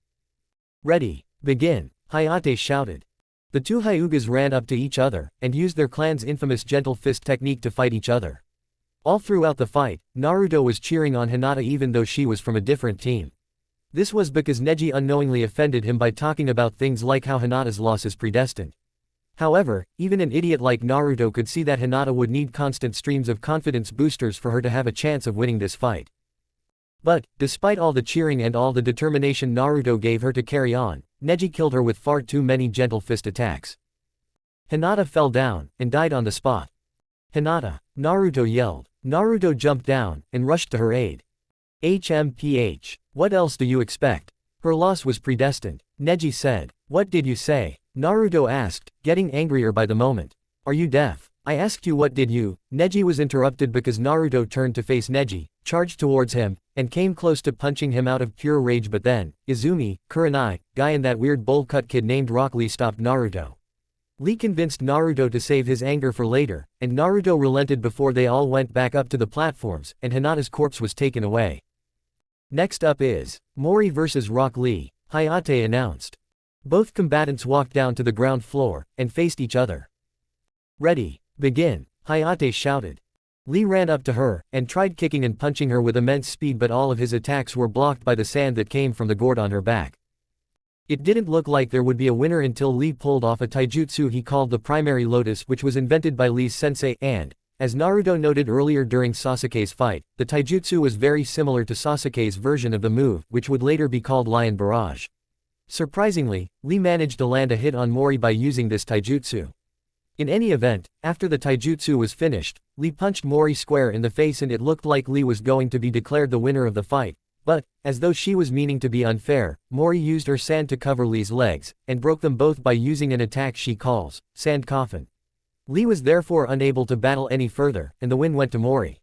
Ready, begin, Hayate shouted. The two Hyugas ran up to each other, and used their clan's infamous gentle fist technique to fight each other. All throughout the fight, Naruto was cheering on Hinata even though she was from a different team. This was because Neji unknowingly offended him by talking about things like how Hinata's loss is predestined. However, even an idiot like Naruto could see that Hinata would need constant streams of confidence boosters for her to have a chance of winning this fight. But, despite all the cheering and all the determination Naruto gave her to carry on, Neji killed her with far too many gentle fist attacks. Hinata fell down, and died on the spot. Hinata! Naruto yelled. Naruto jumped down, and rushed to her aid. HMPH. What else do you expect? Her loss was predestined. Neji said. What did you say? Naruto asked, getting angrier by the moment. Are you deaf? I asked you what did you? Neji was interrupted because Naruto turned to face Neji, charged towards him, and came close to punching him out of pure rage, but then, Izumi, Kurenai, Guy and that weird bowl-cut kid named Rock Lee stopped Naruto. Lee convinced Naruto to save his anger for later, and Naruto relented before they all went back up to the platforms, and Hinata's corpse was taken away. Next up is Mori vs Rock Lee, Hayate announced. Both combatants walked down to the ground floor, and faced each other. Ready, begin, Hayate shouted. Lee ran up to her, and tried kicking and punching her with immense speed, but all of his attacks were blocked by the sand that came from the gourd on her back. It didn't look like there would be a winner until Lee pulled off a taijutsu he called the Primary Lotus, which was invented by Lee's sensei, and, as Naruto noted earlier during Sasuke's fight, the taijutsu was very similar to Sasuke's version of the move, which would later be called Lion Barrage. Surprisingly, Lee managed to land a hit on Mori by using this taijutsu. In any event, after the taijutsu was finished, Lee punched Mori square in the face, and it looked like Lee was going to be declared the winner of the fight, But, as though she was meaning to be unfair, Mori used her sand to cover Lee's legs, and broke them both by using an attack she calls sand coffin. Lee was therefore unable to battle any further, and the win went to Mori.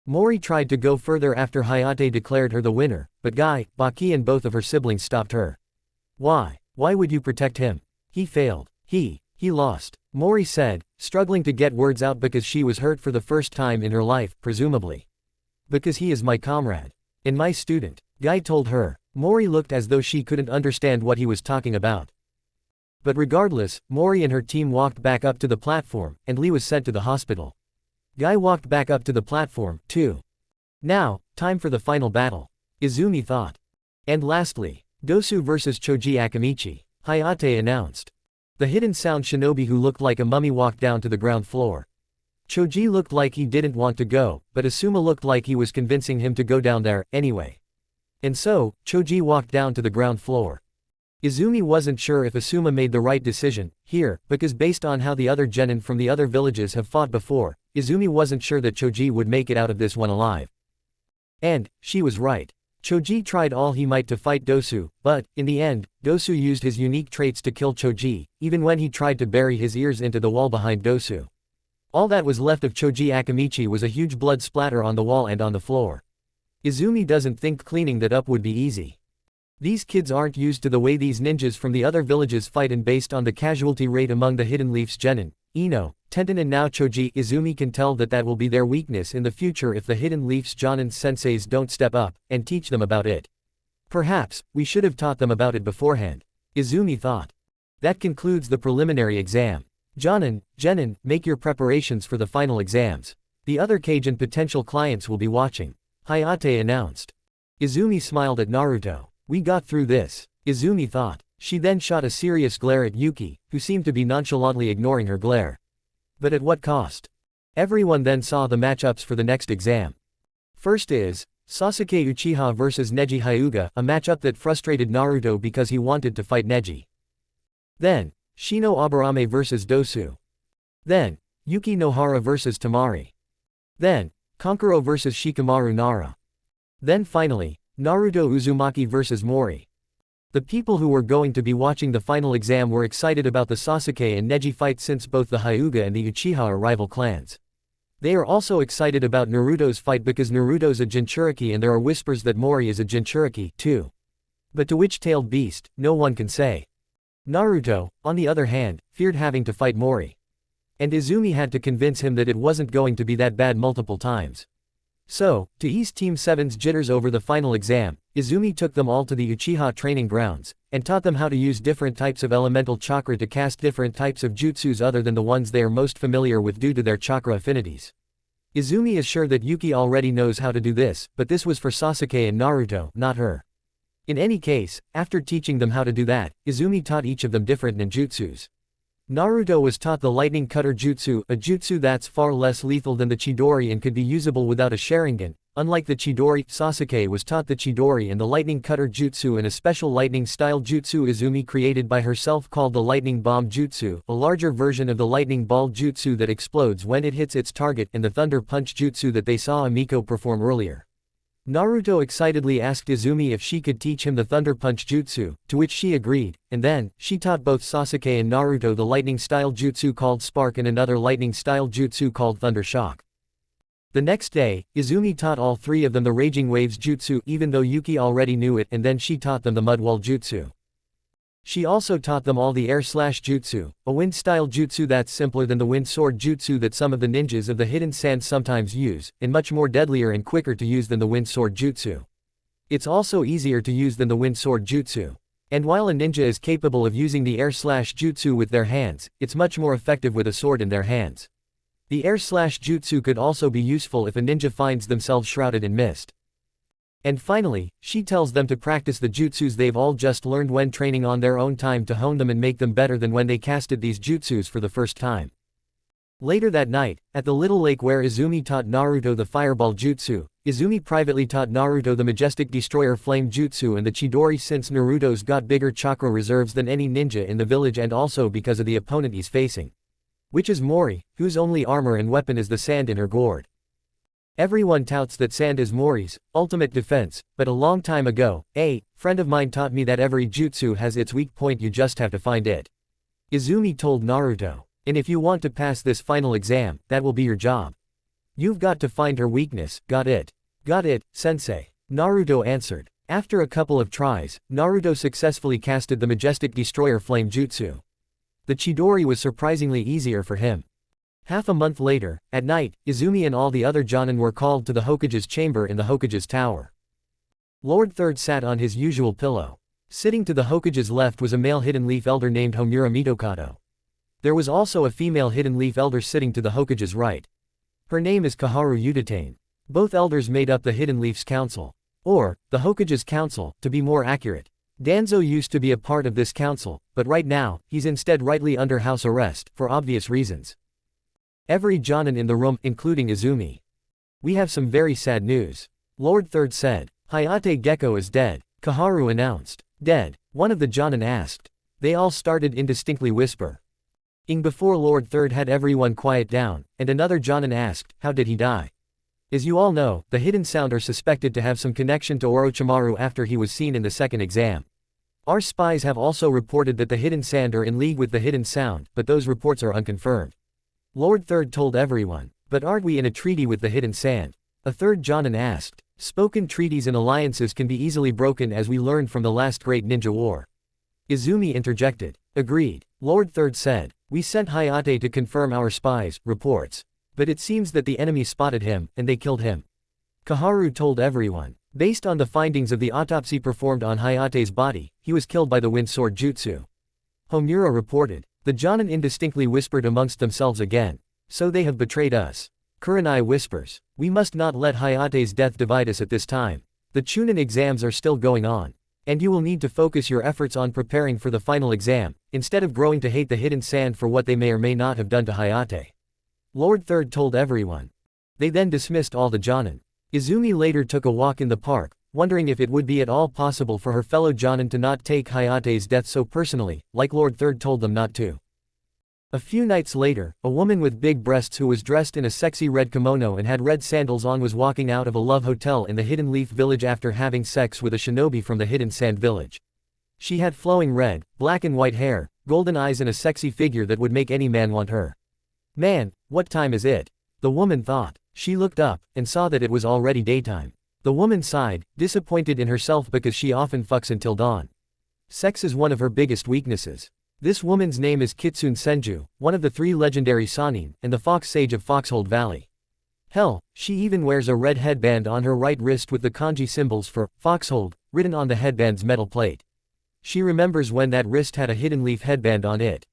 Mori tried to go further after Hayate declared her the winner, but Guy, Baki and both of her siblings stopped her. Why? Why would you protect him? He failed. He lost. Mori said, struggling to get words out because she was hurt for the first time in her life, presumably. Because he is my comrade. And my student. Guy told her. Mori looked as though she couldn't understand what he was talking about. But regardless, Mori and her team walked back up to the platform, and Lee was sent to the hospital. Guy walked back up to the platform, too. Now, time for the final battle. Izumi thought. And lastly, Dosu vs Choji Akamichi, Hayate announced. The hidden sound shinobi who looked like a mummy walked down to the ground floor. Choji looked like he didn't want to go, but Asuma looked like he was convincing him to go down there, anyway. And so, Choji walked down to the ground floor. Izumi wasn't sure if Asuma made the right decision, here, because based on how the other genin from the other villages have fought before, Izumi wasn't sure that Choji would make it out of this one alive. And, she was right. Choji tried all he might to fight Dosu, but, in the end, Dosu used his unique traits to kill Choji, even when he tried to bury his ears into the wall behind Dosu. All that was left of Choji Akamichi was a huge blood splatter on the wall and on the floor. Izumi doesn't think cleaning that up would be easy. These kids aren't used to the way these ninjas from the other villages fight, and based on the casualty rate among the Hidden Leafs genin, Ino, Tenten and now Choji, Izumi can tell that will be their weakness in the future if the Hidden Leafs Jonin senseis don't step up and teach them about it. Perhaps, we should have taught them about it beforehand, Izumi thought. That concludes the preliminary exam. Genin, make your preparations for the final exams. The other Cajun potential clients will be watching, Hayate announced. Izumi smiled at Naruto. We got through this, Izumi thought. She then shot a serious glare at Yuki, who seemed to be nonchalantly ignoring her glare. But at what cost? Everyone then saw the matchups for the next exam. First is Sasuke Uchiha vs Neji Hyuga, a matchup that frustrated Naruto because he wanted to fight Neji. Then, Shino Aburame vs Dosu. Then, Yuki Nohara vs Tamari. Then, Kankuro vs Shikamaru Nara. Then finally, Naruto Uzumaki vs Mori. The people who were going to be watching the final exam were excited about the Sasuke and Neji fight since both the Hyuga and the Uchiha are rival clans. They are also excited about Naruto's fight because Naruto's a Jinchuriki and there are whispers that Mori is a Jinchuriki, too. But to which tailed beast, no one can say. Naruto, on the other hand, feared having to fight Mori. And Izumi had to convince him that it wasn't going to be that bad multiple times. So, to ease Team 7's jitters over the final exam, Izumi took them all to the Uchiha training grounds, and taught them how to use different types of elemental chakra to cast different types of jutsus other than the ones they are most familiar with due to their chakra affinities. Izumi is sure that Yuki already knows how to do this, but this was for Sasuke and Naruto, not her. In any case, after teaching them how to do that, Izumi taught each of them different ninjutsus. Naruto was taught the lightning cutter jutsu, a jutsu that's far less lethal than the Chidori and could be usable without a Sharingan. Unlike the Chidori, Sasuke was taught the Chidori and the lightning cutter jutsu and a special lightning style jutsu Izumi created by herself called the lightning bomb jutsu, a larger version of the lightning ball jutsu that explodes when it hits its target, and the thunder punch jutsu that they saw Amiko perform earlier. Naruto excitedly asked Izumi if she could teach him the Thunder Punch Jutsu, to which she agreed, and then, she taught both Sasuke and Naruto the lightning-style jutsu called Spark and another lightning-style jutsu called Thunder Shock. The next day, Izumi taught all three of them the Raging Waves Jutsu even though Yuki already knew it, and then she taught them the Mud Wall Jutsu. She also taught them all the Air Slash Jutsu, a wind-style jutsu that's simpler than the Wind Sword Jutsu that some of the ninjas of the Hidden Sands sometimes use, and much more deadlier and quicker to use than the Wind Sword Jutsu. It's also easier to use than the Wind Sword Jutsu. And while a ninja is capable of using the Air Slash Jutsu with their hands, it's much more effective with a sword in their hands. The Air Slash Jutsu could also be useful if a ninja finds themselves shrouded in mist. And finally, she tells them to practice the jutsus they've all just learned when training on their own time to hone them and make them better than when they casted these jutsus for the first time. Later that night, at the little lake where Izumi taught Naruto the Fireball Jutsu, Izumi privately taught Naruto the Majestic Destroyer Flame Jutsu and the Chidori since Naruto's got bigger chakra reserves than any ninja in the village and also because of the opponent he's facing. Which is Mori, whose only armor and weapon is the sand in her gourd. Everyone touts that sand is Mori's ultimate defense, but a long time ago, a friend of mine taught me that every jutsu has its weak point, you just have to find it. Izumi told Naruto. And if you want to pass this final exam, that will be your job. You've got to find her weakness, got it? Got it, sensei. Naruto answered. After a couple of tries, Naruto successfully casted the majestic destroyer flame jutsu. The Chidori was surprisingly easier for him. Half a month later, at night, Izumi and all the other Jonin were called to the Hokage's chamber in the Hokage's tower. Lord Third sat on his usual pillow. Sitting to the Hokage's left was a male hidden leaf elder named Homura Mitokado. There was also a female hidden leaf elder sitting to the Hokage's right. Her name is Kaharu Udatane. Both elders made up the Hidden Leaf's Council. Or, the Hokage's Council, to be more accurate. Danzo used to be a part of this council, but right now, he's instead rightly under house arrest, for obvious reasons. Every Jonin in the room, including Izumi. We have some very sad news. Lord Third said. Hayate Gecko is dead, Kaharu announced. Dead? One of the Jonin asked. They all started indistinctly whisper. Before Lord Third had everyone quiet down, and another Jonin asked, how did he die? As you all know, the Hidden Sound are suspected to have some connection to Orochimaru after he was seen in the second exam. Our spies have also reported that the Hidden Sand are in league with the Hidden Sound, but those reports are unconfirmed. Lord Third told everyone. But aren't we in a treaty with the Hidden Sand? A third Jonin asked. Spoken treaties and alliances can be easily broken, as we learned from the last great ninja war. Izumi interjected. Agreed. Lord Third said. We sent Hayate to confirm our spies' reports. But it seems that the enemy spotted him, and they killed him. Kaharu told everyone. Based on the findings of the autopsy performed on Hayate's body, he was killed by the wind sword jutsu. Homura reported. The Jonin indistinctly whispered amongst themselves again. So they have betrayed us. Kurenai whispers. We must not let Hayate's death divide us at this time. The Chunin exams are still going on. And you will need to focus your efforts on preparing for the final exam, instead of growing to hate the Hidden Sand for what they may or may not have done to Hayate. Lord Third told everyone. They then dismissed all the Jonin. Izumi later took a walk in the park, wondering if it would be at all possible for her fellow Jonin to not take Hayate's death so personally, like Lord Third told them not to. A few nights later, a woman with big breasts who was dressed in a sexy red kimono and had red sandals on was walking out of a love hotel in the Hidden Leaf Village after having sex with a shinobi from the Hidden Sand Village. She had flowing red, black and white hair, golden eyes and a sexy figure that would make any man want her. Man, what time is it? The woman thought. She looked up, and saw that it was already daytime. The woman sighed, disappointed in herself because she often fucks until dawn. Sex is one of her biggest weaknesses. This woman's name is Kitsune Senju, one of the 3 legendary Sannin, and the Fox Sage of Foxhold Valley. Hell, she even wears a red headband on her right wrist with the kanji symbols for Foxhold written on the headband's metal plate. She remembers when that wrist had a hidden leaf headband on it.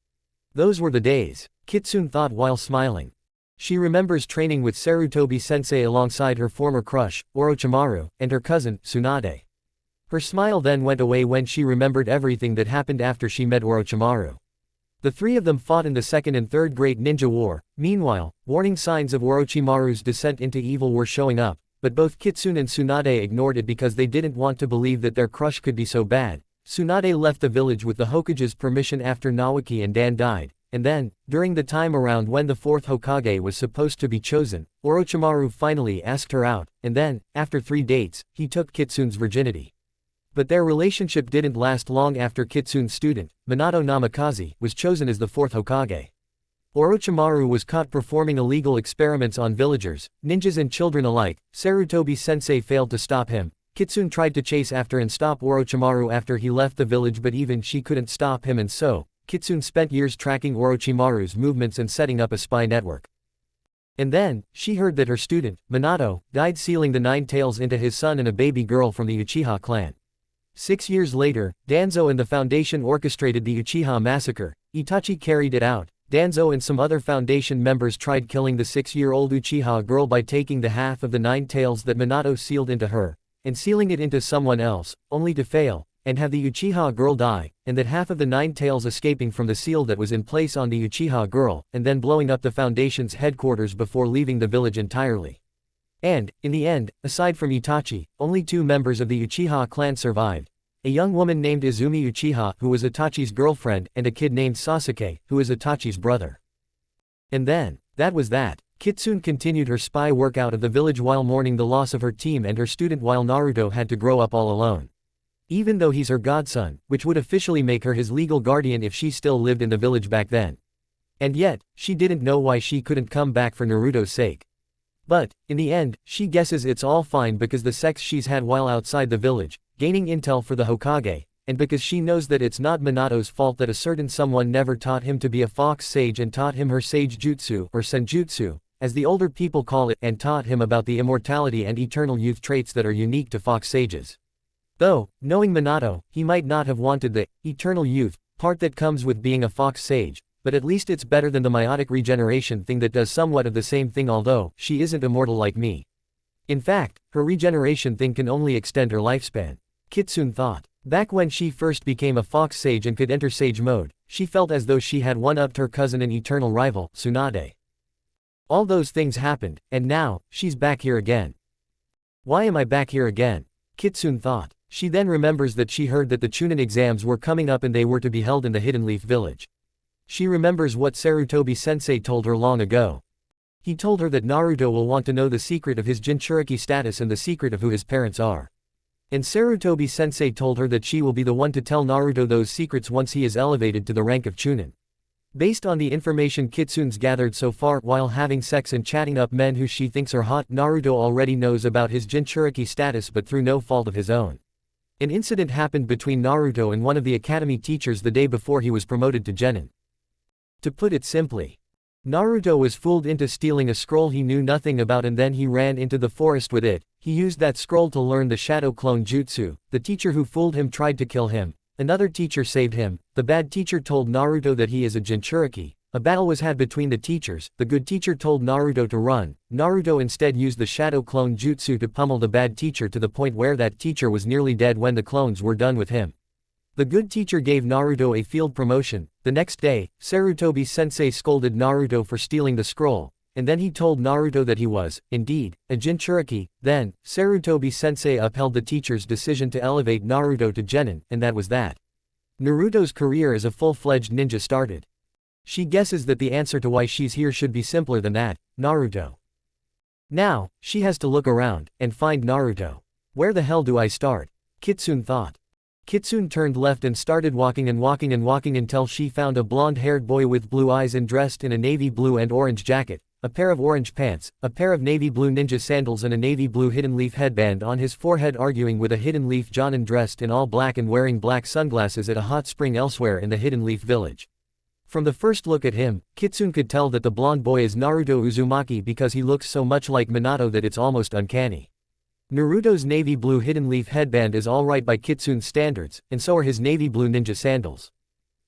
Those were the days, Kitsune thought while smiling. She remembers training with Sarutobi-sensei alongside her former crush, Orochimaru, and her cousin, Tsunade. Her smile then went away when she remembered everything that happened after she met Orochimaru. The 3 of them fought in the Second and Third Great Ninja War. Meanwhile, warning signs of Orochimaru's descent into evil were showing up, but both Kitsune and Tsunade ignored it because they didn't want to believe that their crush could be so bad. Tsunade left the village with the Hokage's permission after Naoki and Dan died, and then, during the time around when the 4th Hokage was supposed to be chosen, Orochimaru finally asked her out, and then, after 3 dates, he took Kitsune's virginity. But their relationship didn't last long after Kitsune's student, Minato Namikaze, was chosen as the 4th Hokage. Orochimaru was caught performing illegal experiments on villagers, ninjas and children alike. Sarutobi-sensei failed to stop him. Kitsune tried to chase after and stop Orochimaru after he left the village, but even she couldn't stop him, and so, Kitsune spent years tracking Orochimaru's movements and setting up a spy network. And then, she heard that her student, Minato, died sealing the 9 tails into his son and a baby girl from the Uchiha clan. 6 years later, Danzo and the Foundation orchestrated the Uchiha massacre. Itachi carried it out. Danzo and some other Foundation members tried killing the 6-year-old Uchiha girl by taking the half of the 9 tails that Minato sealed into her, and sealing it into someone else, only to fail, and have the Uchiha girl die, and that half of the 9 tails escaping from the seal that was in place on the Uchiha girl, and then blowing up the Foundation's headquarters before leaving the village entirely. And, in the end, aside from Itachi, only 2 members of the Uchiha clan survived. A young woman named Izumi Uchiha, who was Itachi's girlfriend, and a kid named Sasuke, who is Itachi's brother. And then, that was that. Kitsune continued her spy work out of the village while mourning the loss of her team and her student while Naruto had to grow up all alone. Even though he's her godson, which would officially make her his legal guardian if she still lived in the village back then. And yet, she didn't know why she couldn't come back for Naruto's sake. But, in the end, she guesses it's all fine because the sex she's had while outside the village, gaining intel for the Hokage, and because she knows that it's not Minato's fault that a certain someone never taught him to be a fox sage and taught him her sage jutsu or senjutsu, as the older people call it, and taught him about the immortality and eternal youth traits that are unique to fox sages. Though, knowing Minato, he might not have wanted the eternal youth part that comes with being a fox sage, but at least it's better than the meiotic regeneration thing that does somewhat of the same thing, although she isn't immortal like me. In fact, her regeneration thing can only extend her lifespan. Kitsune thought. Back when she first became a fox sage and could enter sage mode, she felt as though she had one-upped her cousin and eternal rival, Tsunade. All those things happened, and now, she's back here again. Why am I back here again? Kitsune thought. She then remembers that she heard that the Chunin exams were coming up and they were to be held in the Hidden Leaf village. She remembers what Sarutobi-sensei told her long ago. He told her that Naruto will want to know the secret of his Jinchuriki status and the secret of who his parents are. And Sarutobi-sensei told her that she will be the one to tell Naruto those secrets once he is elevated to the rank of Chunin. Based on the information Kitsune's gathered so far while having sex and chatting up men who she thinks are hot, Naruto already knows about his Jinchuriki status but through no fault of his own. An incident happened between Naruto and one of the academy teachers the day before he was promoted to genin. To put it simply, Naruto was fooled into stealing a scroll he knew nothing about and then he ran into the forest with it. He used that scroll to learn the shadow clone jutsu. The teacher who fooled him tried to kill him. Another teacher saved him. The bad teacher told Naruto that he is a Jinchuriki. A battle was had between the teachers. The good teacher told Naruto to run. Naruto instead used the shadow clone jutsu to pummel the bad teacher to the point where that teacher was nearly dead when the clones were done with him. The good teacher gave Naruto a field promotion. The next day, Sarutobi-sensei scolded Naruto for stealing the scroll, and then he told Naruto that he was, indeed, a Jinchuriki. Then, Sarutobi-sensei upheld the teacher's decision to elevate Naruto to genin, and that was that. Naruto's career as a full-fledged ninja started. She guesses that the answer to why she's here should be simpler than that, Naruto. Now, she has to look around, and find Naruto. Where the hell do I start? Kitsune thought. Kitsune turned left and started walking until she found a blonde-haired boy with blue eyes and dressed in a navy blue and orange jacket, a pair of orange pants, a pair of navy blue ninja sandals and a navy blue hidden leaf headband on his forehead, arguing with a hidden leaf jonin dressed in all black and wearing black sunglasses at a hot spring elsewhere in the Hidden Leaf village. From the first look at him, Kitsune could tell that the blonde boy is Naruto Uzumaki because he looks so much like Minato that it's almost uncanny. Naruto's navy blue hidden leaf headband is alright by Kitsune's standards, and so are his navy blue ninja sandals.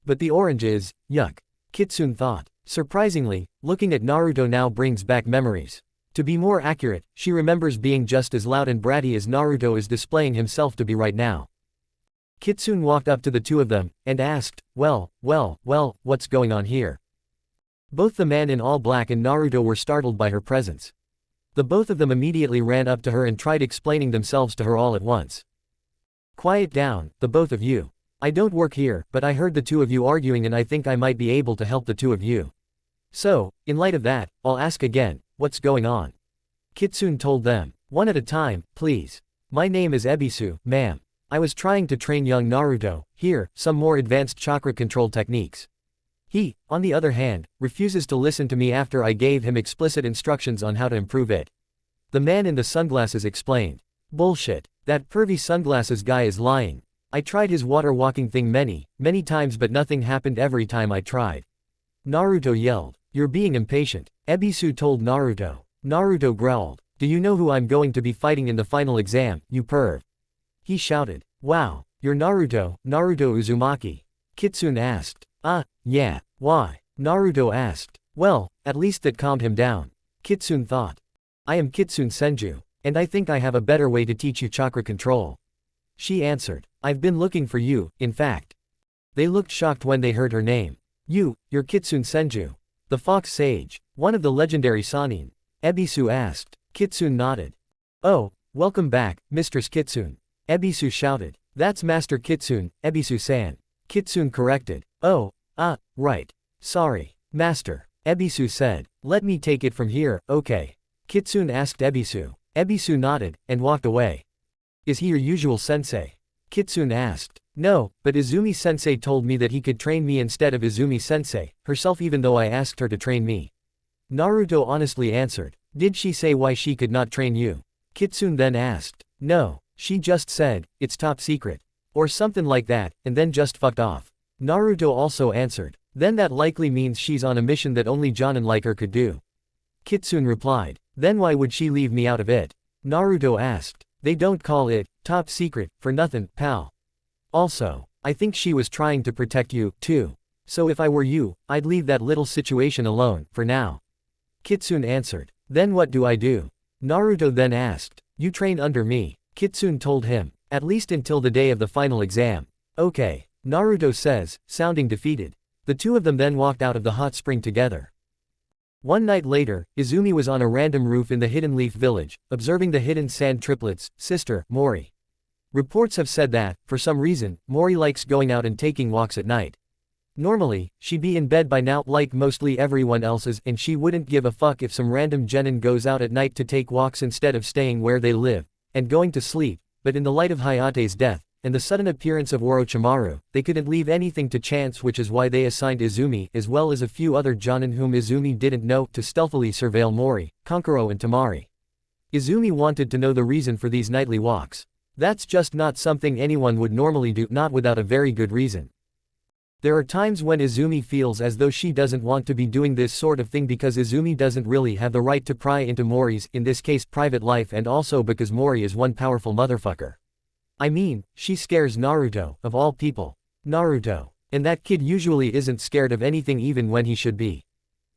But the orange is, yuck. Kitsune thought. Surprisingly, looking at Naruto now brings back memories. To be more accurate, she remembers being just as loud and bratty as Naruto is displaying himself to be right now. Kitsune walked up to the two of them, and asked, well, what's going on here? Both the man in all black and Naruto were startled by her presence. The both of them immediately ran up to her and tried explaining themselves to her all at once. Quiet down, the both of you. I don't work here, but I heard the two of you arguing and I think I might be able to help the two of you. So, in light of that, I'll ask again, what's going on? Kitsune told them. One at a time, please. My name is Ebisu, ma'am. I was trying to train young Naruto, here, some more advanced chakra control techniques. He, on the other hand, refuses to listen to me after I gave him explicit instructions on how to improve it. The man in the sunglasses explained. Bullshit. That pervy sunglasses guy is lying. I tried his water walking thing many times but nothing happened every time I tried. Naruto yelled. You're being impatient. Ebisu told Naruto. Naruto growled. Do you know who I'm going to be fighting in the final exam, you perv? He shouted. Wow, you're Naruto Uzumaki. Kitsune asked. Yeah, why? Naruto asked. Well, at least that calmed him down. Kitsune thought. I am Kitsune Senju, and I think I have a better way to teach you chakra control. She answered. I've been looking for you, in fact. They looked shocked when they heard her name. You're Kitsune Senju. The fox sage, one of the legendary Sannin. Ebisu asked. Kitsune nodded. Oh, welcome back, Mistress Kitsune. Ebisu shouted. That's Master Kitsune, Ebisu-san. Kitsune corrected. Oh, right. Sorry, Master. Ebisu said. Let me take it from here, okay? Kitsune asked Ebisu. Ebisu nodded, and walked away. Is he your usual sensei? Kitsune asked. No, but Izumi-sensei told me that he could train me instead of Izumi-sensei, herself even though I asked her to train me. Naruto honestly answered. Did she say why she could not train you? Kitsune then asked. No, she just said, it's top secret. Or something like that, and then just fucked off. Naruto also answered. Then that likely means she's on a mission that only Jonin like her could do. Kitsune replied. Then why would she leave me out of it? Naruto asked. They don't call it top secret for nothing, pal. Also, I think she was trying to protect you, too. So if I were you, I'd leave that little situation alone, for now. Kitsune answered. Then what do I do? Naruto then asked. You train under me. Kitsune told him. At least until the day of the final exam. Okay. Naruto says, sounding defeated. The two of them then walked out of the hot spring together. One night later, Izumi was on a random roof in the Hidden Leaf Village, observing the hidden sand triplets, sister, Mori. Reports have said that, for some reason, Mori likes going out and taking walks at night. Normally, she'd be in bed by now like mostly everyone else's and she wouldn't give a fuck if some random genin goes out at night to take walks instead of staying where they live, and going to sleep, but in the light of Hayate's death, and the sudden appearance of Orochimaru, they couldn't leave anything to chance, which is why they assigned Izumi, as well as a few other jonin whom Izumi didn't know, to stealthily surveil Mori, Kankuro and Tamari. Izumi wanted to know the reason for these nightly walks. That's just not something anyone would normally do, not without a very good reason. There are times when Izumi feels as though she doesn't want to be doing this sort of thing because Izumi doesn't really have the right to pry into Mori's, in this case, private life, and also because Mori is one powerful motherfucker. I mean, she scares Naruto, of all people. Naruto. And that kid usually isn't scared of anything even when he should be.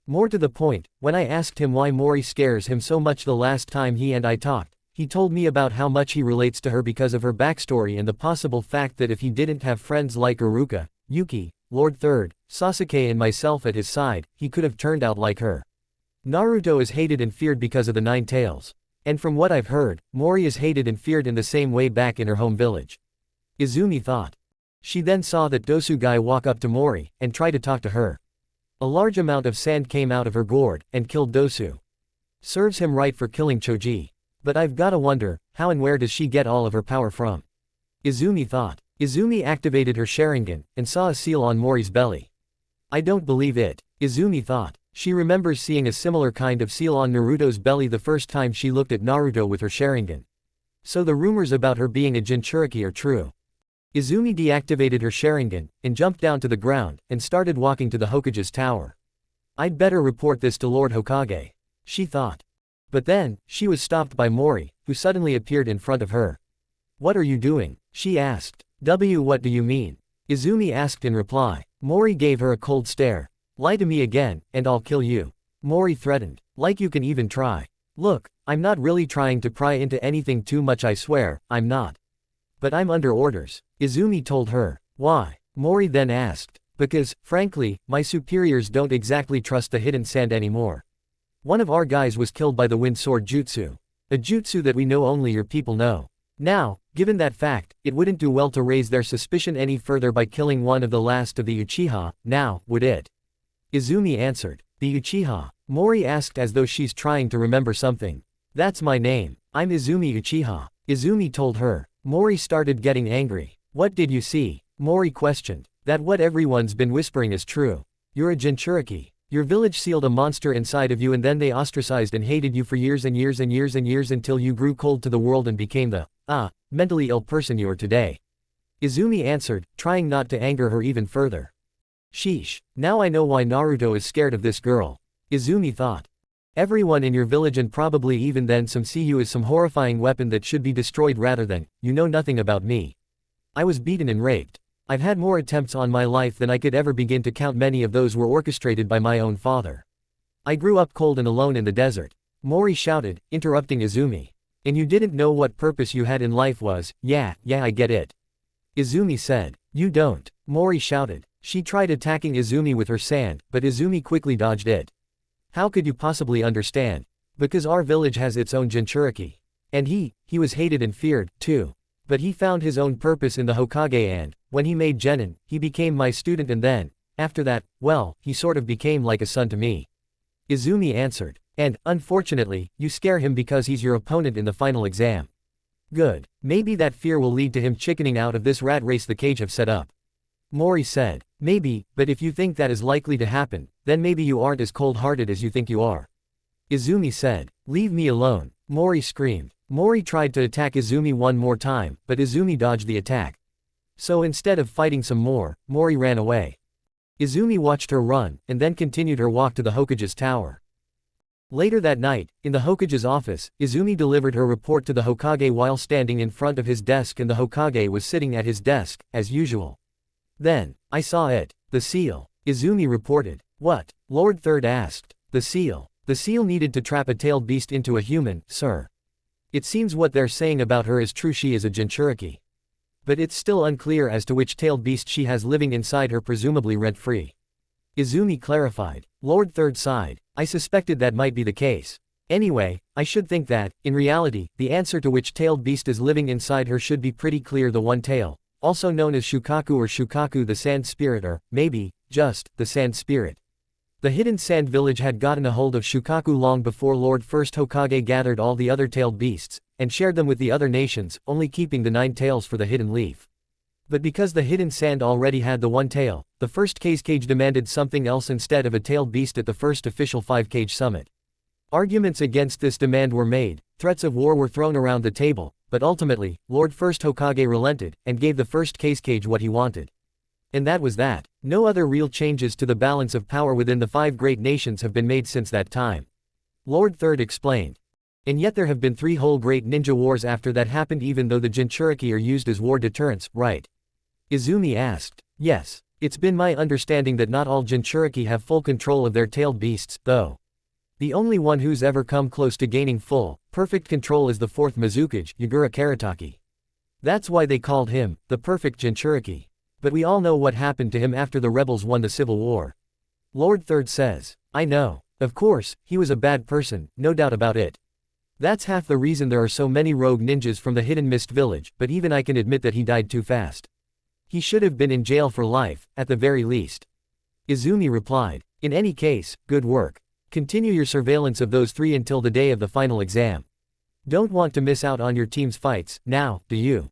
More to the point, when I asked him why Mori scares him so much the last time he and I talked, he told me about how much he relates to her because of her backstory and the possible fact that if he didn't have friends like Iruka, Yuki, Lord Third, Sasuke and myself at his side, he could have turned out like her. Naruto is hated and feared because of the Nine Tails. And from what I've heard, Mori is hated and feared in the same way back in her home village. Izumi thought. She then saw that Dosugai walk up to Mori, and try to talk to her. A large amount of sand came out of her gourd, and killed Dosu. Serves him right for killing Choji. But I've gotta wonder, how and where does she get all of her power from? Izumi thought. Izumi activated her Sharingan, and saw a seal on Mori's belly. I don't believe it, Izumi thought. She remembers seeing a similar kind of seal on Naruto's belly the first time she looked at Naruto with her Sharingan. So the rumors about her being a Jinchuriki are true. Izumi deactivated her Sharingan, and jumped down to the ground, and started walking to the Hokage's tower. I'd better report this to Lord Hokage, she thought. But then, she was stopped by Mori, who suddenly appeared in front of her. What are you doing? She asked. What do you mean? Izumi asked in reply. Mori gave her a cold stare. Lie to me again, and I'll kill you. Mori threatened. Like you can even try. Look, I'm not really trying to pry into anything too much, I swear, I'm not. But I'm under orders, Izumi told her. Why? Mori then asked. Because, frankly, my superiors don't exactly trust the hidden sand anymore. One of our guys was killed by the wind sword jutsu. A jutsu that we know only your people know. Now, given that fact, it wouldn't do well to raise their suspicion any further by killing one of the last of the Uchiha, now, would it? Izumi answered. The Uchiha? Mori asked as though she's trying to remember something. That's my name. I'm Izumi Uchiha. Izumi told her. Mori started getting angry. What did you see? Mori questioned. That what everyone's been whispering is true. You're a Jinchuriki. Your village sealed a monster inside of you and then they ostracized and hated you for years and years and years and years until you grew cold to the world and became the, mentally ill person you are today. Izumi answered, trying not to anger her even further. Sheesh, now I know why Naruto is scared of this girl. Izumi thought. Everyone in your village and probably even then some see you as some horrifying weapon that should be destroyed rather than, you know nothing about me. I was beaten and raped. I've had more attempts on my life than I could ever begin to count. Many of those were orchestrated by my own father. I grew up cold and alone in the desert. Mori shouted, interrupting Izumi. And you didn't know what purpose you had in life was. Yeah, I get it. Izumi said. You don't. Mori shouted. She tried attacking Izumi with her sand, but Izumi quickly dodged it. How could you possibly understand? Because our village has its own Jinchuriki. And he was hated and feared, too. But he found his own purpose in the Hokage and, when he made genin, he became my student and then, after that, well, he sort of became like a son to me. Izumi answered. And, unfortunately, you scare him because he's your opponent in the final exam. Good. Maybe that fear will lead to him chickening out of this rat race the cage have set up. Mori said. Maybe, but if you think that is likely to happen, then maybe you aren't as cold-hearted as you think you are. Izumi said. Leave me alone, Mori screamed. Mori tried to attack Izumi one more time, but Izumi dodged the attack. So instead of fighting some more, Mori ran away. Izumi watched her run, and then continued her walk to the Hokage's tower. Later that night, in the Hokage's office, Izumi delivered her report to the Hokage while standing in front of his desk and the Hokage was sitting at his desk, as usual. Then, I saw it. The seal. Izumi reported. What? Lord Third asked. The seal. The seal needed to trap a tailed beast into a human, sir. It seems what they're saying about her is true, she is a Jinchuriki. But it's still unclear as to which tailed beast she has living inside her, presumably rent-free. Izumi clarified. Lord Third sighed. I suspected that might be the case. Anyway, I should think that, in reality, the answer to which tailed beast is living inside her should be pretty clear. The one tail, also known as Shukaku or Shukaku the Sand Spirit, or, maybe, just, the Sand Spirit. The hidden sand village had gotten a hold of Shukaku long before Lord First Hokage gathered all the other tailed beasts, and shared them with the other nations, only keeping the 9 tails for the hidden leaf. But because the hidden sand already had the one tail, the first cage demanded something else instead of a tailed beast at the first official 5-cage summit. Arguments against this demand were made, threats of war were thrown around the table, but ultimately, Lord First Hokage relented, and gave the first cage what he wanted. And that was that. No other real changes to the balance of power within the 5 great nations have been made since that time. Lord Third explained. And yet there have been 3 whole great ninja wars after that happened, even though the Jinchuriki are used as war deterrents, right? Izumi asked. Yes. It's been my understanding that not all Jinchuriki have full control of their tailed beasts, though. The only one who's ever come close to gaining full, perfect control is the 4th Mizukage, Yagura Karataki. That's why they called him, the perfect Jinchuriki. But we all know what happened to him after the rebels won the civil war. Lord Third says. I know. Of course, he was a bad person, no doubt about it. That's half the reason there are so many rogue ninjas from the Hidden Mist Village, but even I can admit that he died too fast. He should have been in jail for life, at the very least. Izumi replied. In any case, good work. Continue your surveillance of those 3 until the day of the final exam. Don't want to miss out on your team's fights, now, do you?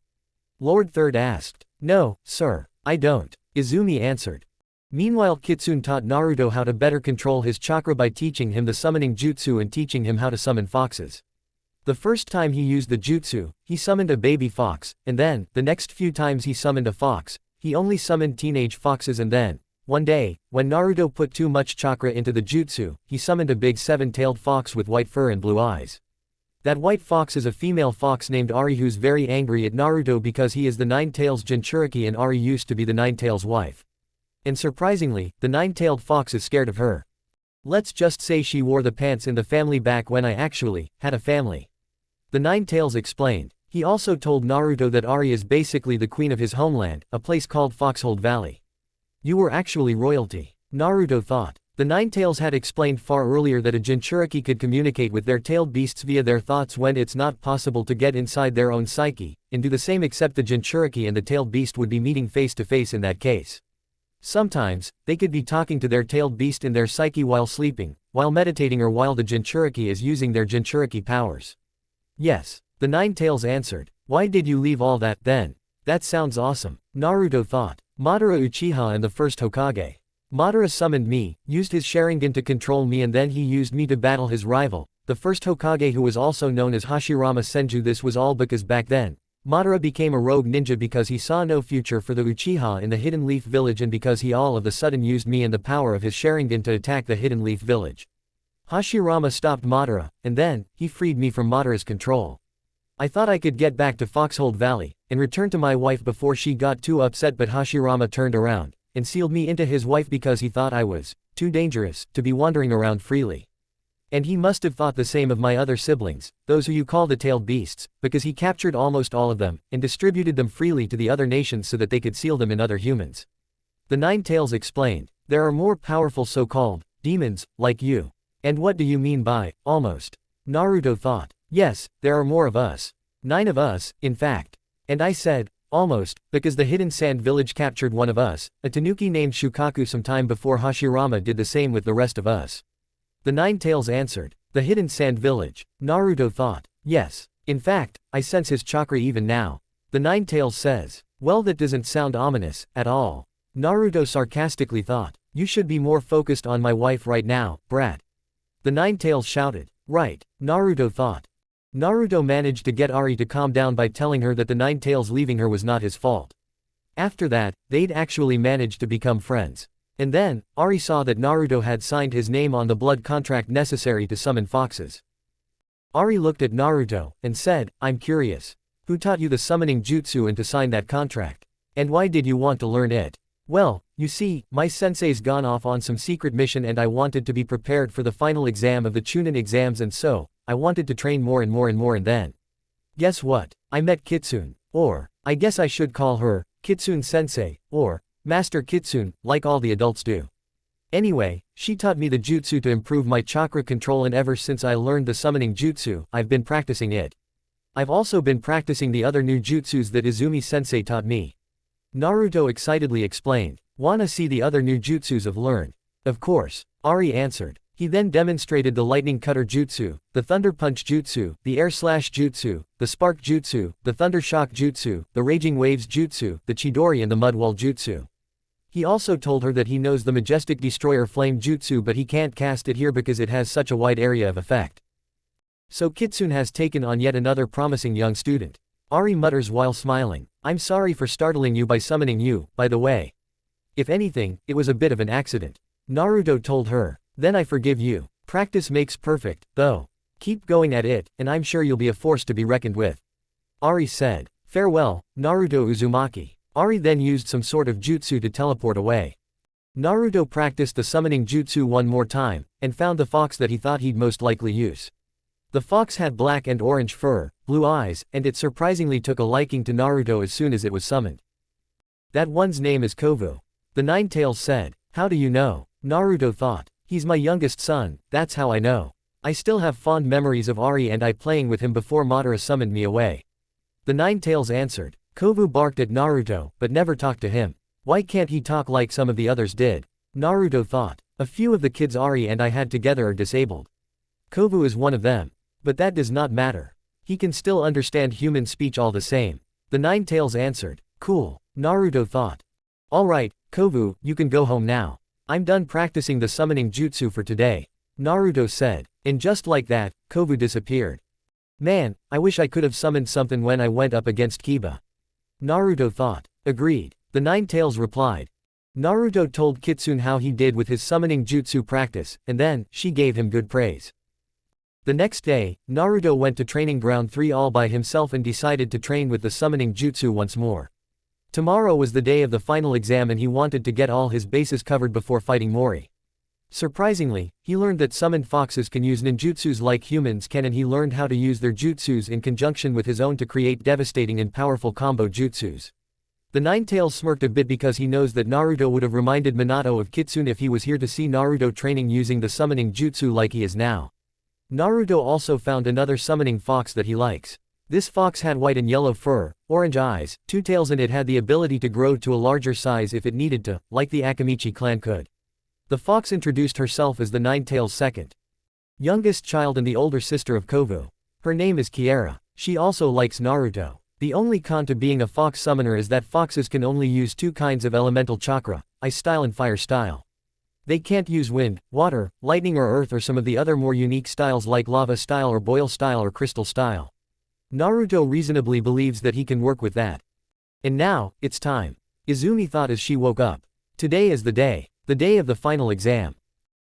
Lord Third asked. No, sir, I don't, Izumi answered. Meanwhile, Kitsune taught Naruto how to better control his chakra by teaching him the summoning jutsu and teaching him how to summon foxes. The first time he used the jutsu, he summoned a baby fox, and then, the next few times he summoned a fox, he only summoned teenage foxes, and then, one day, when Naruto put too much chakra into the jutsu, he summoned a big 7-tailed fox with white fur and blue eyes. That white fox is a female fox named Ari who's very angry at Naruto because he is the 9 tails Jinchuriki and Ari used to be the 9 tails wife. And surprisingly, the 9-tailed fox is scared of her. Let's just say she wore the pants in the family back when I actually had a family. The 9 tails explained. He also told Naruto that Ari is basically the queen of his homeland, a place called Foxhold Valley. You were actually royalty, Naruto thought. The 9 tails had explained far earlier that a Jinchuriki could communicate with their tailed beasts via their thoughts when it's not possible to get inside their own psyche, and do the same, except the Jinchuriki and the tailed beast would be meeting face to face in that case. Sometimes, they could be talking to their tailed beast in their psyche while sleeping, while meditating, or while the Jinchuriki is using their Jinchuriki powers. Yes, the 9 tails answered. Why did you leave all that, then? That sounds awesome, Naruto thought. Madara Uchiha and the first Hokage. Madara summoned me, used his Sharingan to control me, and then he used me to battle his rival, the first Hokage, who was also known as Hashirama Senju. This was all because back then, Madara became a rogue ninja because he saw no future for the Uchiha in the Hidden Leaf Village, and because he all of a sudden used me and the power of his Sharingan to attack the Hidden Leaf Village. Hashirama stopped Madara, and then, he freed me from Madara's control. I thought I could get back to Foxhold Valley, and return to my wife before she got too upset, but Hashirama turned around, and sealed me into his wife because he thought I was too dangerous to be wandering around freely. And he must have thought the same of my other siblings, those who you call the tailed beasts, because he captured almost all of them, and distributed them freely to the other nations so that they could seal them in other humans. The 9 tails explained. There are more powerful so-called demons, like you. And what do you mean by almost? Naruto thought. Yes, there are more of us. 9 of us, in fact. And I said, almost, because the Hidden Sand Village captured one of us, a tanuki named Shukaku, some time before Hashirama did the same with the rest of us. The Nine-Tails answered. The hidden sand village. Naruto thought. Yes. In fact, I sense his chakra even now. The Nine-Tails says. Well, that doesn't sound ominous, at all. Naruto sarcastically thought. You should be more focused on my wife right now, brat. The Nine-Tails shouted. Right. Naruto thought. Naruto managed to get Ari to calm down by telling her that the Nine-Tails leaving her was not his fault. After that, they'd actually managed to become friends. And then, Ari saw that Naruto had signed his name on the blood contract necessary to summon foxes. Ari looked at Naruto, and said, I'm curious. Who taught you the summoning jutsu and to sign that contract? And why did you want to learn it? Well, you see, my sensei's gone off on some secret mission and I wanted to be prepared for the final exam of the Chunin exams, and so, I wanted to train more and then. Guess what? I met Kitsune. Or, I guess I should call her, Kitsune Sensei, or, Master Kitsune, like all the adults do. Anyway, she taught me the jutsu to improve my chakra control, and ever since I learned the summoning jutsu, I've been practicing it. I've also been practicing the other new jutsus that Izumi-sensei taught me. Naruto excitedly explained. Wanna see the other new jutsus I've learned? Of course, Ari answered. He then demonstrated the lightning cutter jutsu, the thunder punch jutsu, the air slash jutsu, the spark jutsu, the thunder shock jutsu, the raging waves jutsu, the chidori, and the mud wall jutsu. He also told her that he knows the majestic destroyer flame jutsu, but he can't cast it here because it has such a wide area of effect. So Kitsune has taken on yet another promising young student. Ari mutters while smiling. I'm sorry for startling you by summoning you, by the way. If anything, it was a bit of an accident. Naruto told her. Then I forgive you. Practice makes perfect, though. Keep going at it, and I'm sure you'll be a force to be reckoned with. Ari said. Farewell, Naruto Uzumaki. Ari then used some sort of jutsu to teleport away. Naruto practiced the summoning jutsu one more time, and found the fox that he thought he'd most likely use. The fox had black and orange fur, blue eyes, and it surprisingly took a liking to Naruto as soon as it was summoned. That one's name is Kovu. The Nine-Tails said. How do you know? Naruto thought. He's my youngest son, that's how I know. I still have fond memories of Ari and I playing with him before Madara summoned me away. The Nine-Tails answered. Kovu barked at Naruto, but never talked to him. Why can't he talk like some of the others did? Naruto thought. A few of the kids Ari and I had together are disabled. Kovu is one of them. But that does not matter. He can still understand human speech all the same. The Nine-Tails answered. Cool. Naruto thought. Alright, Kovu, you can go home now. I'm done practicing the summoning jutsu for today. Naruto said. And just like that, Kovu disappeared. Man, I wish I could have summoned something when I went up against Kiba. Naruto thought. Agreed. The Nine-Tails replied. Naruto told Kitsune how he did with his summoning jutsu practice, and then, she gave him good praise. The next day, Naruto went to training ground 3 all by himself and decided to train with the summoning jutsu once more. Tomorrow was the day of the final exam and he wanted to get all his bases covered before fighting Mori. Surprisingly, he learned that summoned foxes can use ninjutsus like humans can, and he learned how to use their jutsus in conjunction with his own to create devastating and powerful combo jutsus. The Nine-Tails smirked a bit because he knows that Naruto would have reminded Minato of Kitsune if he was here to see Naruto training using the summoning jutsu like he is now. Naruto also found another summoning fox that he likes. This fox had white and yellow fur, orange eyes, 2 tails, and it had the ability to grow to a larger size if it needed to, like the Akamichi clan could. The fox introduced herself as the Nine-Tails' second youngest child and the older sister of Kovu. Her name is Kiara. She also likes Naruto. The only con to being a fox summoner is that foxes can only use 2 kinds of elemental chakra, ice style and fire style. They can't use wind, water, lightning or earth or some of the other more unique styles like lava style or boil style or crystal style. Naruto reasonably believes that he can work with that. And now, it's time. Izumi thought as she woke up. Today is the day of the final exam.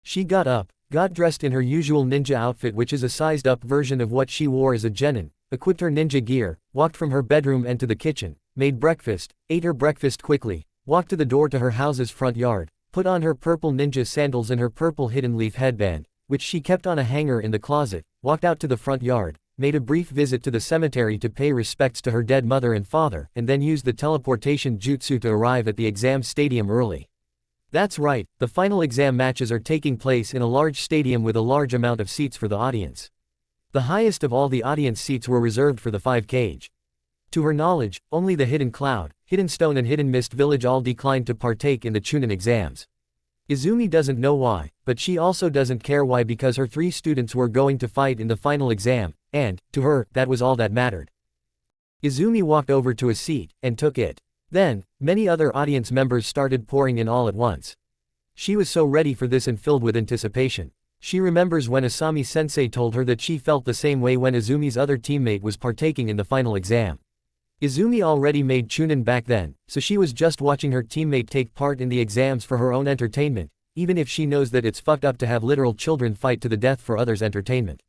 She got up, got dressed in her usual ninja outfit, which is a sized up version of what she wore as a genin, equipped her ninja gear, walked from her bedroom and to the kitchen, made breakfast, ate her breakfast quickly, walked to the door to her house's front yard, put on her purple ninja sandals and her purple hidden leaf headband, which she kept on a hanger in the closet, walked out to the front yard, made a brief visit to the cemetery to pay respects to her dead mother and father, and then used the teleportation jutsu to arrive at the exam stadium early. That's right, the final exam matches are taking place in a large stadium with a large amount of seats for the audience. The highest of all the audience seats were reserved for the 5 cage. To her knowledge, only the Hidden Cloud, Hidden Stone and Hidden Mist Village all declined to partake in the Chunin exams. Izumi doesn't know why, but she also doesn't care why because her 3 students were going to fight in the final exam, and, to her, that was all that mattered. Izumi walked over to a seat, and took it. Then, many other audience members started pouring in all at once. She was so ready for this and filled with anticipation. She remembers when Asami-sensei told her that she felt the same way when Izumi's other teammate was partaking in the final exam. Izumi already made Chunin back then, so she was just watching her teammate take part in the exams for her own entertainment, even if she knows that it's fucked up to have literal children fight to the death for others' entertainment.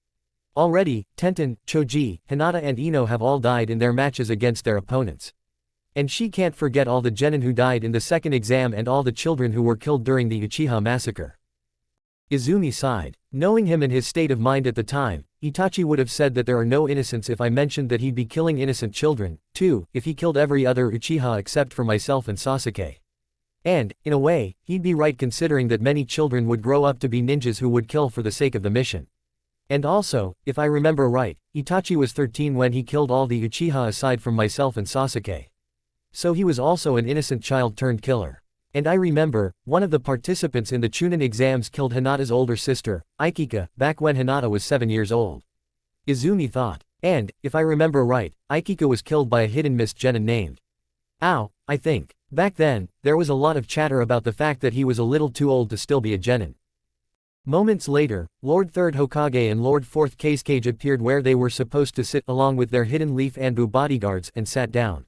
Already, Tenten, Choji, Hinata and Ino have all died in their matches against their opponents. And she can't forget all the genin who died in the second exam and all the children who were killed during the Uchiha massacre. Izumi sighed. Knowing him and his state of mind at the time, Itachi would have said that there are no innocents if I mentioned that he'd be killing innocent children, too, if he killed every other Uchiha except for myself and Sasuke. And, in a way, he'd be right considering that many children would grow up to be ninjas who would kill for the sake of the mission. And also, if I remember right, Itachi was 13 when he killed all the Uchiha aside from myself and Sasuke. So he was also an innocent child turned killer. And I remember, one of the participants in the Chunin exams killed Hinata's older sister, Aikika, back when Hinata was 7 years old. Izumi thought. And, if I remember right, Aikika was killed by a hidden mist genin named Ao, I think. Back then, there was a lot of chatter about the fact that he was a little too old to still be a genin. Moments later, Lord 3rd Hokage and Lord 4th Kazekage appeared where they were supposed to sit along with their hidden leaf Anbu bodyguards and sat down.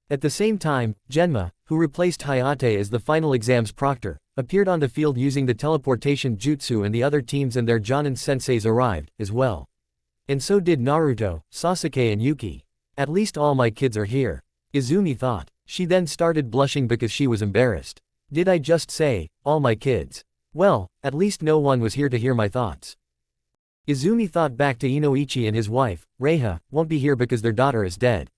At the same time, Genma, who replaced Hayate as the final exams proctor, appeared on the field using the teleportation jutsu and the other teams and their Jonin senseis arrived, as well. And so did Naruto, Sasuke and Yuki. At least all my kids are here. Izumi thought. She then started blushing because she was embarrassed. Did I just say, all my kids? Well, at least no one was here to hear my thoughts. Izumi thought back to Inoichi and his wife, Reiha, won't be here because their daughter is dead.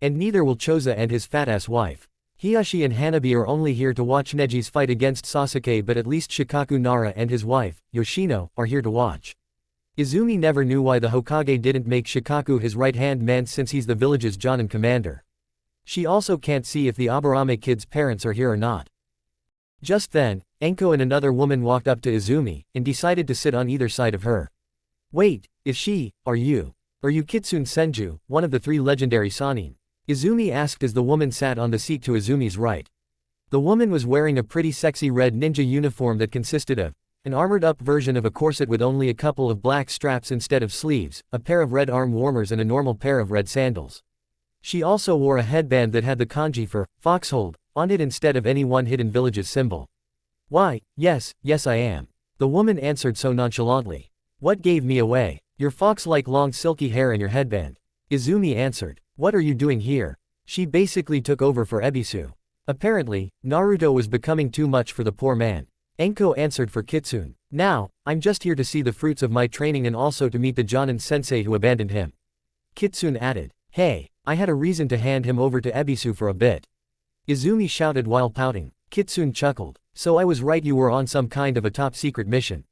And neither will Choza and his fat-ass wife. Hiyashi and Hanabi are only here to watch Neji's fight against Sasuke, but at least Shikaku Nara and his wife, Yoshino, are here to watch. Izumi never knew why the Hokage didn't make Shikaku his right-hand man since he's the village's Jonin commander. She also can't see if the Aburame kid's parents are here or not. Just then, Enko and another woman walked up to Izumi, and decided to sit on either side of her. Wait, are you Kitsune Senju, one of the 3 legendary Sannin? Izumi asked as the woman sat on the seat to Izumi's right. The woman was wearing a pretty sexy red ninja uniform that consisted of an armored-up version of a corset with only a couple of black straps instead of sleeves, a pair of red arm warmers and a normal pair of red sandals. She also wore a headband that had the kanji for foxhold on it instead of any one hidden village's symbol. Why, yes I am. The woman answered so nonchalantly. What gave me away? Your fox-like long silky hair and your headband. Izumi answered. What are you doing here? She basically took over for Ebisu. Apparently, Naruto was becoming too much for the poor man. Enko answered for Kitsune. Now, I'm just here to see the fruits of my training and also to meet the Jonin sensei who abandoned him. Kitsune added. Hey, I had a reason to hand him over to Ebisu for a bit. Izumi shouted while pouting. Kitsune chuckled. So I was right, you were on some kind of a top-secret mission.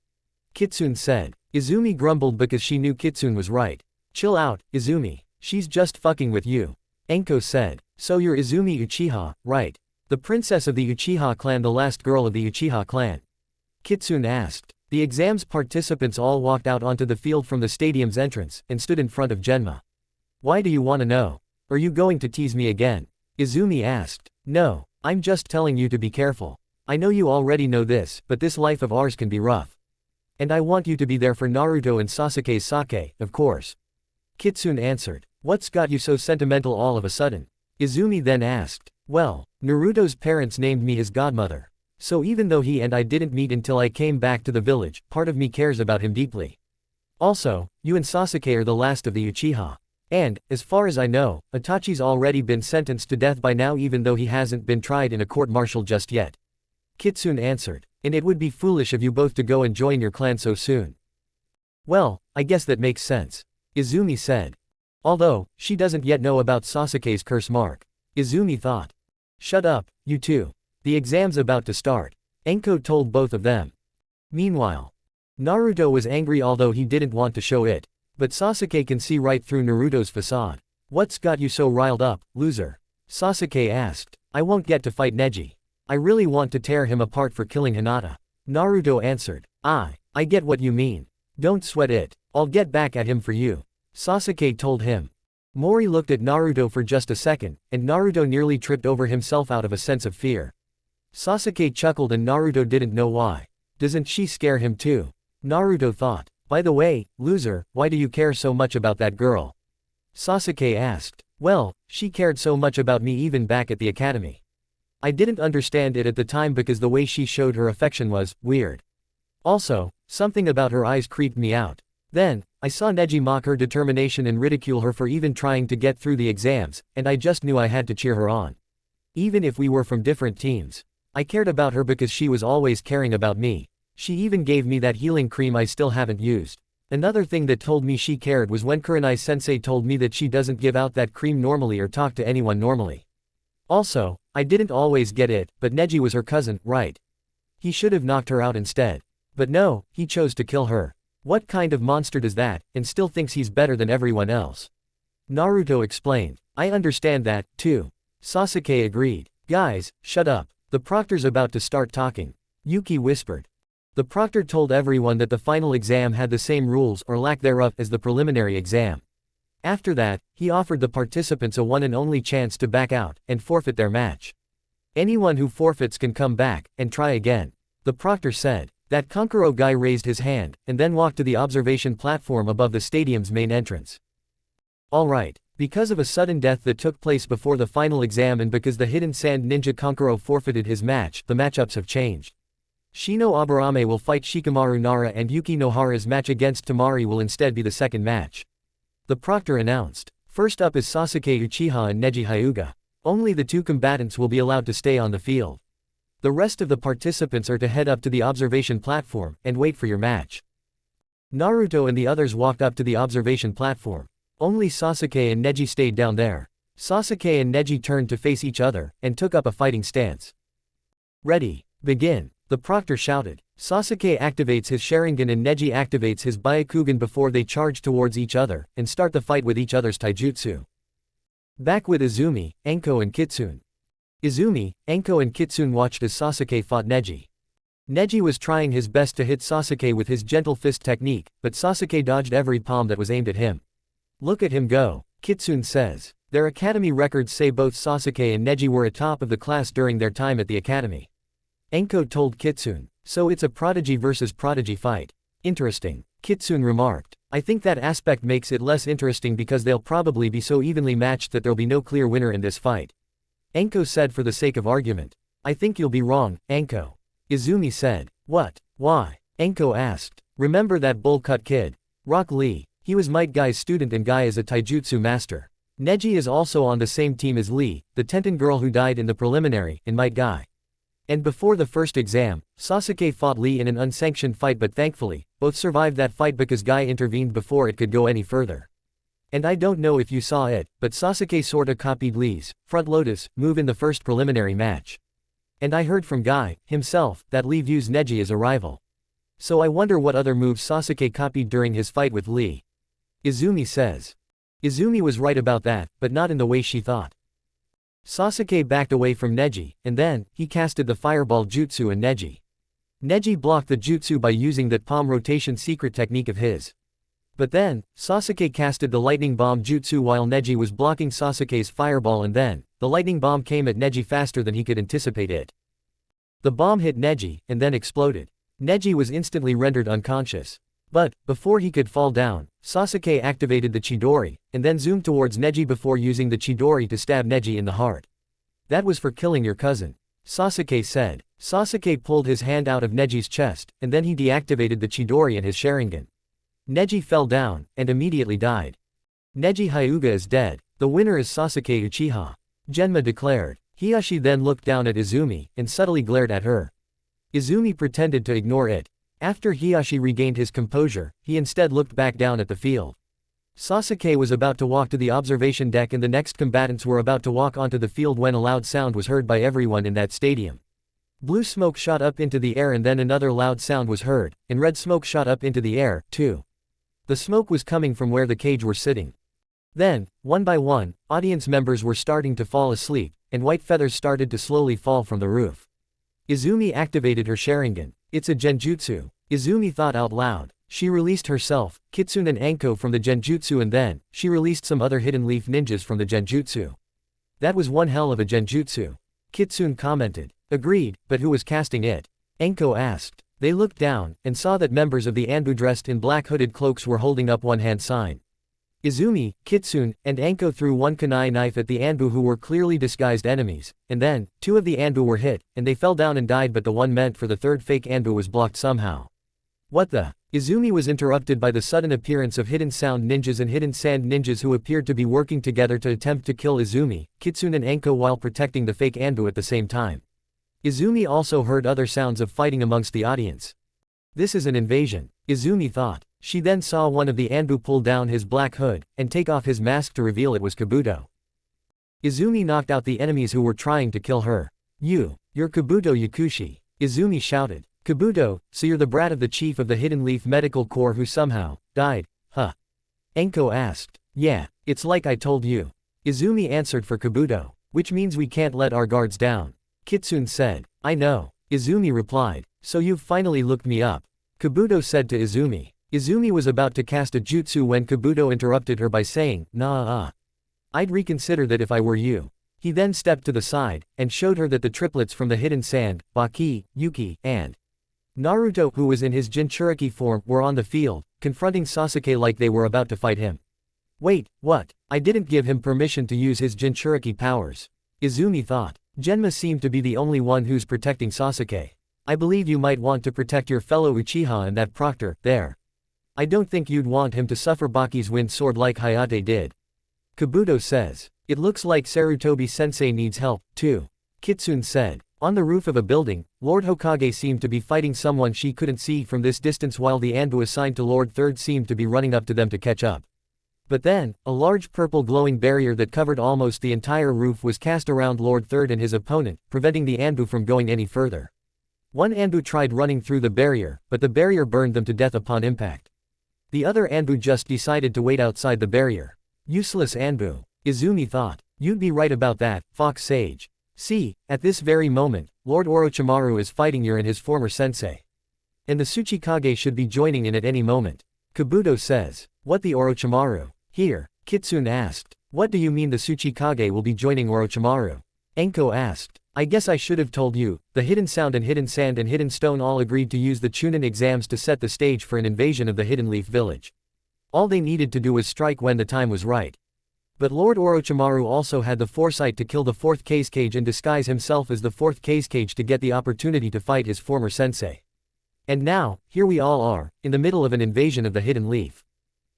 Kitsune said. Izumi grumbled because she knew Kitsune was right. Chill out, Izumi. She's just fucking with you. Enko said. So you're Izumi Uchiha, right? The princess of the Uchiha clan, the last girl of the Uchiha clan? Kitsune asked. The exams participants all walked out onto the field from the stadium's entrance, and stood in front of Genma. Why do you want to know? Are you going to tease me again? Izumi asked. No, I'm just telling you to be careful. I know you already know this, but this life of ours can be rough. And I want you to be there for Naruto and Sasuke's sake, of course. Kitsune answered. What's got you so sentimental all of a sudden? Izumi then asked. Well, Naruto's parents named me his godmother. So even though he and I didn't meet until I came back to the village, part of me cares about him deeply. Also, you and Sasuke are the last of the Uchiha. And, as far as I know, Itachi's already been sentenced to death by now even though he hasn't been tried in a court-martial just yet. Kitsune answered. And it would be foolish of you both to go and join your clan so soon. Well, I guess that makes sense. Izumi said. Although, she doesn't yet know about Sasuke's curse mark. Izumi thought. Shut up, you two. The exam's about to start. Enko told both of them. Meanwhile, Naruto was angry although he didn't want to show it. But Sasuke can see right through Naruto's facade. What's got you so riled up, loser? Sasuke asked. I won't get to fight Neji. I really want to tear him apart for killing Hinata. Naruto answered. I get what you mean. Don't sweat it. I'll get back at him for you. Sasuke told him. Mori looked at Naruto for just a second, and Naruto nearly tripped over himself out of a sense of fear. Sasuke chuckled and Naruto didn't know why. Doesn't she scare him too? Naruto thought. By the way, loser, why do you care so much about that girl? Sasuke asked. Well, she cared so much about me even back at the academy. I didn't understand it at the time because the way she showed her affection was weird. Also, something about her eyes creeped me out. Then, I saw Neji mock her determination and ridicule her for even trying to get through the exams, and I just knew I had to cheer her on. Even if we were from different teams. I cared about her because she was always caring about me. She even gave me that healing cream I still haven't used. Another thing that told me she cared was when Kurenai-sensei told me that she doesn't give out that cream normally or talk to anyone normally. Also, I didn't always get it, but Neji was her cousin, right? He should have knocked her out instead. But no, he chose to kill her. What kind of monster does that, and still thinks he's better than everyone else? Naruto explained. I understand that, too. Sasuke agreed. Guys, shut up. The proctor's about to start talking. Yuki whispered. The proctor told everyone that the final exam had the same rules or lack thereof as the preliminary exam. After that, he offered the participants a one and only chance to back out and forfeit their match. Anyone who forfeits can come back and try again. The proctor said. That Kankuro guy raised his hand, and then walked to the observation platform above the stadium's main entrance. Alright, because of a sudden death that took place before the final exam and because the hidden sand ninja Kankuro forfeited his match, the matchups have changed. Shino Aburame will fight Shikamaru Nara and Yuki Nohara's match against Temari will instead be the second match. The proctor announced. First up is Sasuke Uchiha and Neji Hyuga. Only the two combatants will be allowed to stay on the field. The rest of the participants are to head up to the observation platform and wait for your match. Naruto and the others walked up to the observation platform. Only Sasuke and Neji stayed down there. Sasuke and Neji turned to face each other and took up a fighting stance. Ready, begin, the proctor shouted. Sasuke activates his Sharingan and Neji activates his Byakugan before they charge towards each other and start the fight with each other's taijutsu. Back with Izumi, Enko and Kitsune. Izumi, Enko and Kitsune watched as Sasuke fought Neji. Neji was trying his best to hit Sasuke with his gentle fist technique, but Sasuke dodged every palm that was aimed at him. Look at him go, Kitsune says. Their academy records say both Sasuke and Neji were atop of the class during their time at the academy. Enko told Kitsune. So it's a prodigy versus prodigy fight. Interesting, Kitsune remarked. I think that aspect makes it less interesting because they'll probably be so evenly matched that there'll be no clear winner in this fight. Enko said for the sake of argument. I think you'll be wrong, Enko. Izumi said. What? Why? Enko asked. Remember that bowl-cut kid? Rock Lee. He was Might Guy's student and Guy is a taijutsu master. Neji is also on the same team as Lee, the Tenten girl who died in the preliminary, in Might Guy. And before the first exam, Sasuke fought Lee in an unsanctioned fight but thankfully, both survived that fight because Guy intervened before it could go any further. And I don't know if you saw it, but Sasuke sorta copied Lee's front lotus move in the first preliminary match. And I heard from Guy, himself, that Lee views Neji as a rival. So I wonder what other moves Sasuke copied during his fight with Lee. Izumi says. Izumi was right about that, but not in the way she thought. Sasuke backed away from Neji, and then, he casted the fireball jutsu and Neji blocked the jutsu by using that palm rotation secret technique of his. But then, Sasuke casted the lightning bomb jutsu while Neji was blocking Sasuke's fireball and then, the lightning bomb came at Neji faster than he could anticipate it. The bomb hit Neji, and then exploded. Neji was instantly rendered unconscious. But, before he could fall down, Sasuke activated the Chidori, and then zoomed towards Neji before using the Chidori to stab Neji in the heart. That was for killing your cousin, Sasuke said. Sasuke pulled his hand out of Neji's chest, and then he deactivated the Chidori and his Sharingan. Neji fell down, and immediately died. Neji Hyuga is dead. The winner is Sasuke Uchiha. Genma declared. Hiyashi then looked down at Izumi, and subtly glared at her. Izumi pretended to ignore it. After Hiyashi regained his composure, he instead looked back down at the field. Sasuke was about to walk to the observation deck and the next combatants were about to walk onto the field when a loud sound was heard by everyone in that stadium. Blue smoke shot up into the air and then another loud sound was heard, and red smoke shot up into the air, too. The smoke was coming from where the cage were sitting. Then, one by one, audience members were starting to fall asleep, and white feathers started to slowly fall from the roof. Izumi activated her Sharingan. It's a genjutsu. Izumi thought out loud. She released herself, Kitsune and Anko from the genjutsu, and then, she released some other hidden leaf ninjas from the genjutsu. That was one hell of a genjutsu. Kitsune commented. Agreed, but who was casting it? Anko asked. They looked down, and saw that members of the Anbu dressed in black hooded cloaks were holding up one hand sign. Izumi, Kitsune, and Anko threw one kunai knife at the Anbu, who were clearly disguised enemies, and then, 2 of the Anbu were hit, and they fell down and died, but the one meant for the third fake Anbu was blocked somehow. What the? Izumi was interrupted by the sudden appearance of hidden sound ninjas and hidden sand ninjas who appeared to be working together to attempt to kill Izumi, Kitsune and Anko while protecting the fake Anbu at the same time. Izumi also heard other sounds of fighting amongst the audience. This is an invasion, Izumi thought. She then saw one of the Anbu pull down his black hood, and take off his mask to reveal it was Kabuto. Izumi knocked out the enemies who were trying to kill her. You're Kabuto Yakushi, Izumi shouted. Kabuto, so you're the brat of the chief of the Hidden Leaf Medical Corps who somehow died, huh? Anko asked. Yeah, it's like I told you. Izumi answered for Kabuto. Which means we can't let our guards down. Kitsune said. I know. Izumi replied. So you've finally looked me up. Kabuto said to Izumi. Izumi was about to cast a jutsu when Kabuto interrupted her by saying, Nah. I'd reconsider that if I were you. He then stepped to the side, and showed her that the triplets from the Hidden Sand, Baki, Yuki, and Naruto, who was in his Jinchuriki form, were on the field, confronting Sasuke like they were about to fight him. Wait, what? I didn't give him permission to use his Jinchuriki powers. Izumi thought. Genma seemed to be the only one who's protecting Sasuke. I believe you might want to protect your fellow Uchiha and that proctor, there. I don't think you'd want him to suffer Baki's wind sword like Hayate did. Kabuto says. It looks like Sarutobi-sensei needs help, too. Kitsune said. On the roof of a building, Lord Hokage seemed to be fighting someone she couldn't see from this distance, while the Anbu assigned to Lord Third seemed to be running up to them to catch up. But then, a large purple glowing barrier that covered almost the entire roof was cast around Lord Third and his opponent, preventing the Anbu from going any further. One Anbu tried running through the barrier, but the barrier burned them to death upon impact. The other Anbu just decided to wait outside the barrier. Useless Anbu. Izumi thought. You'd be right about that, Fox Sage. See, at this very moment, Lord Orochimaru is fighting you and his former sensei. And the Tsuchikage should be joining in at any moment. Kabuto says. What, the Orochimaru? Here, Kitsune asked. What do you mean the Tsuchikage will be joining Orochimaru? Anko asked. I guess I should have told you. The Hidden Sound and Hidden Sand and Hidden Stone all agreed to use the Chunin exams to set the stage for an invasion of the Hidden Leaf Village. All they needed to do was strike when the time was right. But Lord Orochimaru also had the foresight to kill the 4th Kazekage and disguise himself as the 4th Kazekage to get the opportunity to fight his former sensei. And now, here we all are, in the middle of an invasion of the Hidden Leaf.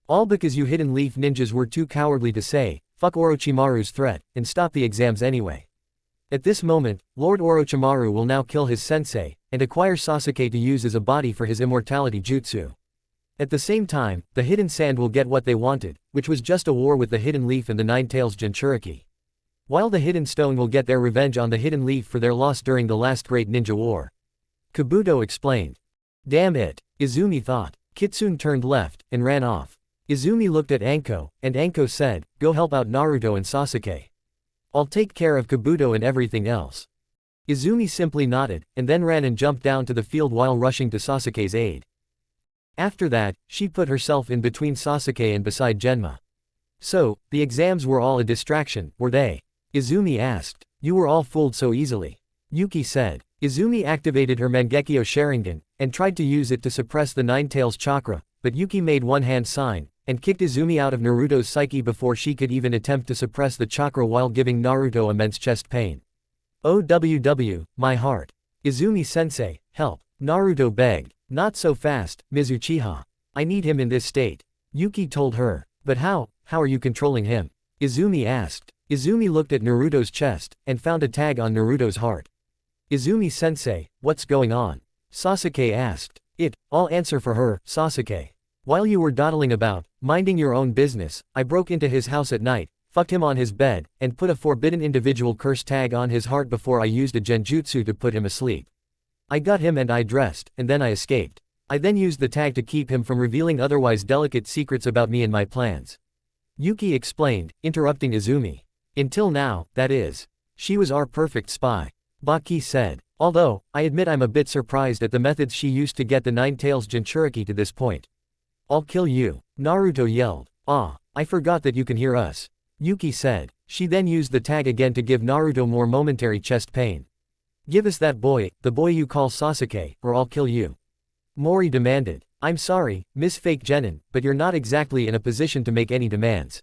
All because you Hidden Leaf ninjas were too cowardly to say, fuck Orochimaru's threat, and stop the exams anyway. At this moment, Lord Orochimaru will now kill his sensei, and acquire Sasuke to use as a body for his immortality jutsu. At the same time, the Hidden Sand will get what they wanted, which was just a war with the Hidden Leaf and the Nine Tails Jinchuriki. While the Hidden Stone will get their revenge on the Hidden Leaf for their loss during the last Great Ninja War. Kabuto explained. Damn it, Izumi thought. Kitsune turned left, and ran off. Izumi looked at Anko, and Anko said, go help out Naruto and Sasuke. I'll take care of Kabuto and everything else. Izumi simply nodded, and then ran and jumped down to the field while rushing to Sasuke's aid. After that, she put herself in between Sasuke and beside Genma. So, the exams were all a distraction, were they? Izumi asked. You were all fooled so easily. Yuki said. Izumi activated her Mangekyo Sharingan, and tried to use it to suppress the Nine Tails chakra, but Yuki made one hand sign, and kicked Izumi out of Naruto's psyche before she could even attempt to suppress the chakra while giving Naruto immense chest pain. OWW, my heart. Izumi-sensei, help. Naruto begged. Not so fast, Ms. Uchiha. I need him in this state. Yuki told her. But how are you controlling him? Izumi asked. Izumi looked at Naruto's chest, and found a tag on Naruto's heart. Izumi-sensei, what's going on? Sasuke asked. I'll answer for her, Sasuke. While you were dawdling about, minding your own business, I broke into his house at night, fucked him on his bed, and put a forbidden individual curse tag on his heart before I used a genjutsu to put him asleep. I got him and I dressed, and then I escaped. I then used the tag to keep him from revealing otherwise delicate secrets about me and my plans. Yuki explained, interrupting Izumi. Until now, that is. She was our perfect spy. Baki said. Although, I admit I'm a bit surprised at the methods she used to get the Nine Tails Jinchuriki to this point. I'll kill you, Naruto yelled. Ah, I forgot that you can hear us, Yuki said. She then used the tag again to give Naruto more momentary chest pain. Give us that boy, the boy you call Sasuke, or I'll kill you, Mori demanded. I'm sorry, Miss Fake Genin, but you're not exactly in a position to make any demands,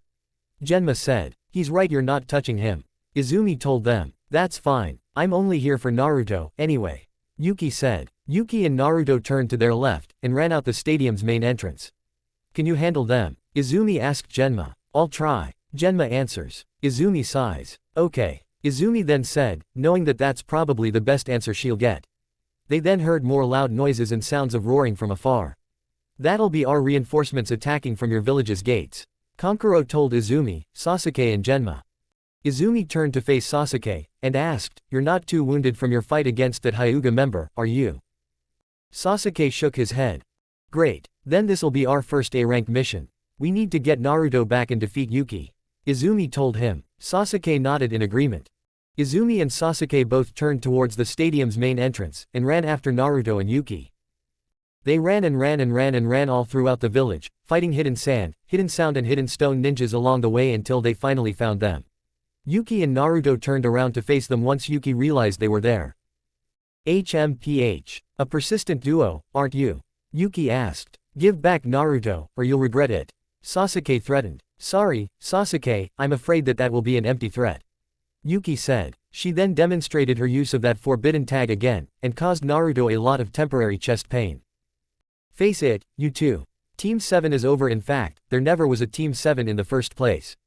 Genma said. He's right, you're not touching him, Izumi told them. That's fine, I'm only here for Naruto, anyway, Yuki said. Yuki and Naruto turned to their left, and ran out the stadium's main entrance. Can you handle them? Izumi asked Genma. I'll try, Genma answers. Izumi sighs. Okay, Izumi then said, knowing that that's probably the best answer she'll get. They then heard more loud noises and sounds of roaring from afar. That'll be our reinforcements attacking from your village's gates, Kankuro told Izumi, Sasuke and Genma. Izumi turned to face Sasuke, and asked, you're not too wounded from your fight against that Hyuga member, are you? Sasuke shook his head. Great, then this'll be our first A-rank mission. We need to get Naruto back and defeat Yuki, Izumi told him. Sasuke nodded in agreement. Izumi and Sasuke both turned towards the stadium's main entrance, and ran after Naruto and Yuki. They ran and ran and ran and ran all throughout the village, fighting hidden sand, hidden sound and hidden stone ninjas along the way until they finally found them. Yuki and Naruto turned around to face them once Yuki realized they were there. HMPH. A persistent duo, aren't you? Yuki asked. Give back Naruto, or you'll regret it, Sasuke threatened. Sorry, Sasuke, I'm afraid that will be an empty threat, Yuki said. She then demonstrated her use of that forbidden tag again, and caused Naruto a lot of temporary chest pain. Face it, you two. Team 7 is over. In fact, there never was a Team 7 in the first place,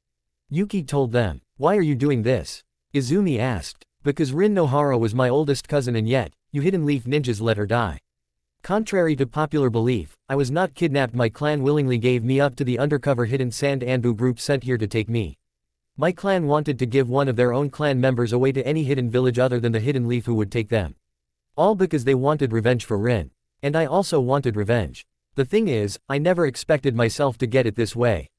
Yuki told them. Why are you doing this? Izumi asked. Because Rin Nohara was my oldest cousin and yet, you Hidden Leaf ninjas let her die. Contrary to popular belief, I was not kidnapped. My clan willingly gave me up to the undercover Hidden Sand Anbu group sent here to take me. My clan wanted to give one of their own clan members away to any hidden village other than the Hidden Leaf who would take them. All because they wanted revenge for Rin. And I also wanted revenge. The thing is, I never expected myself to get it this way.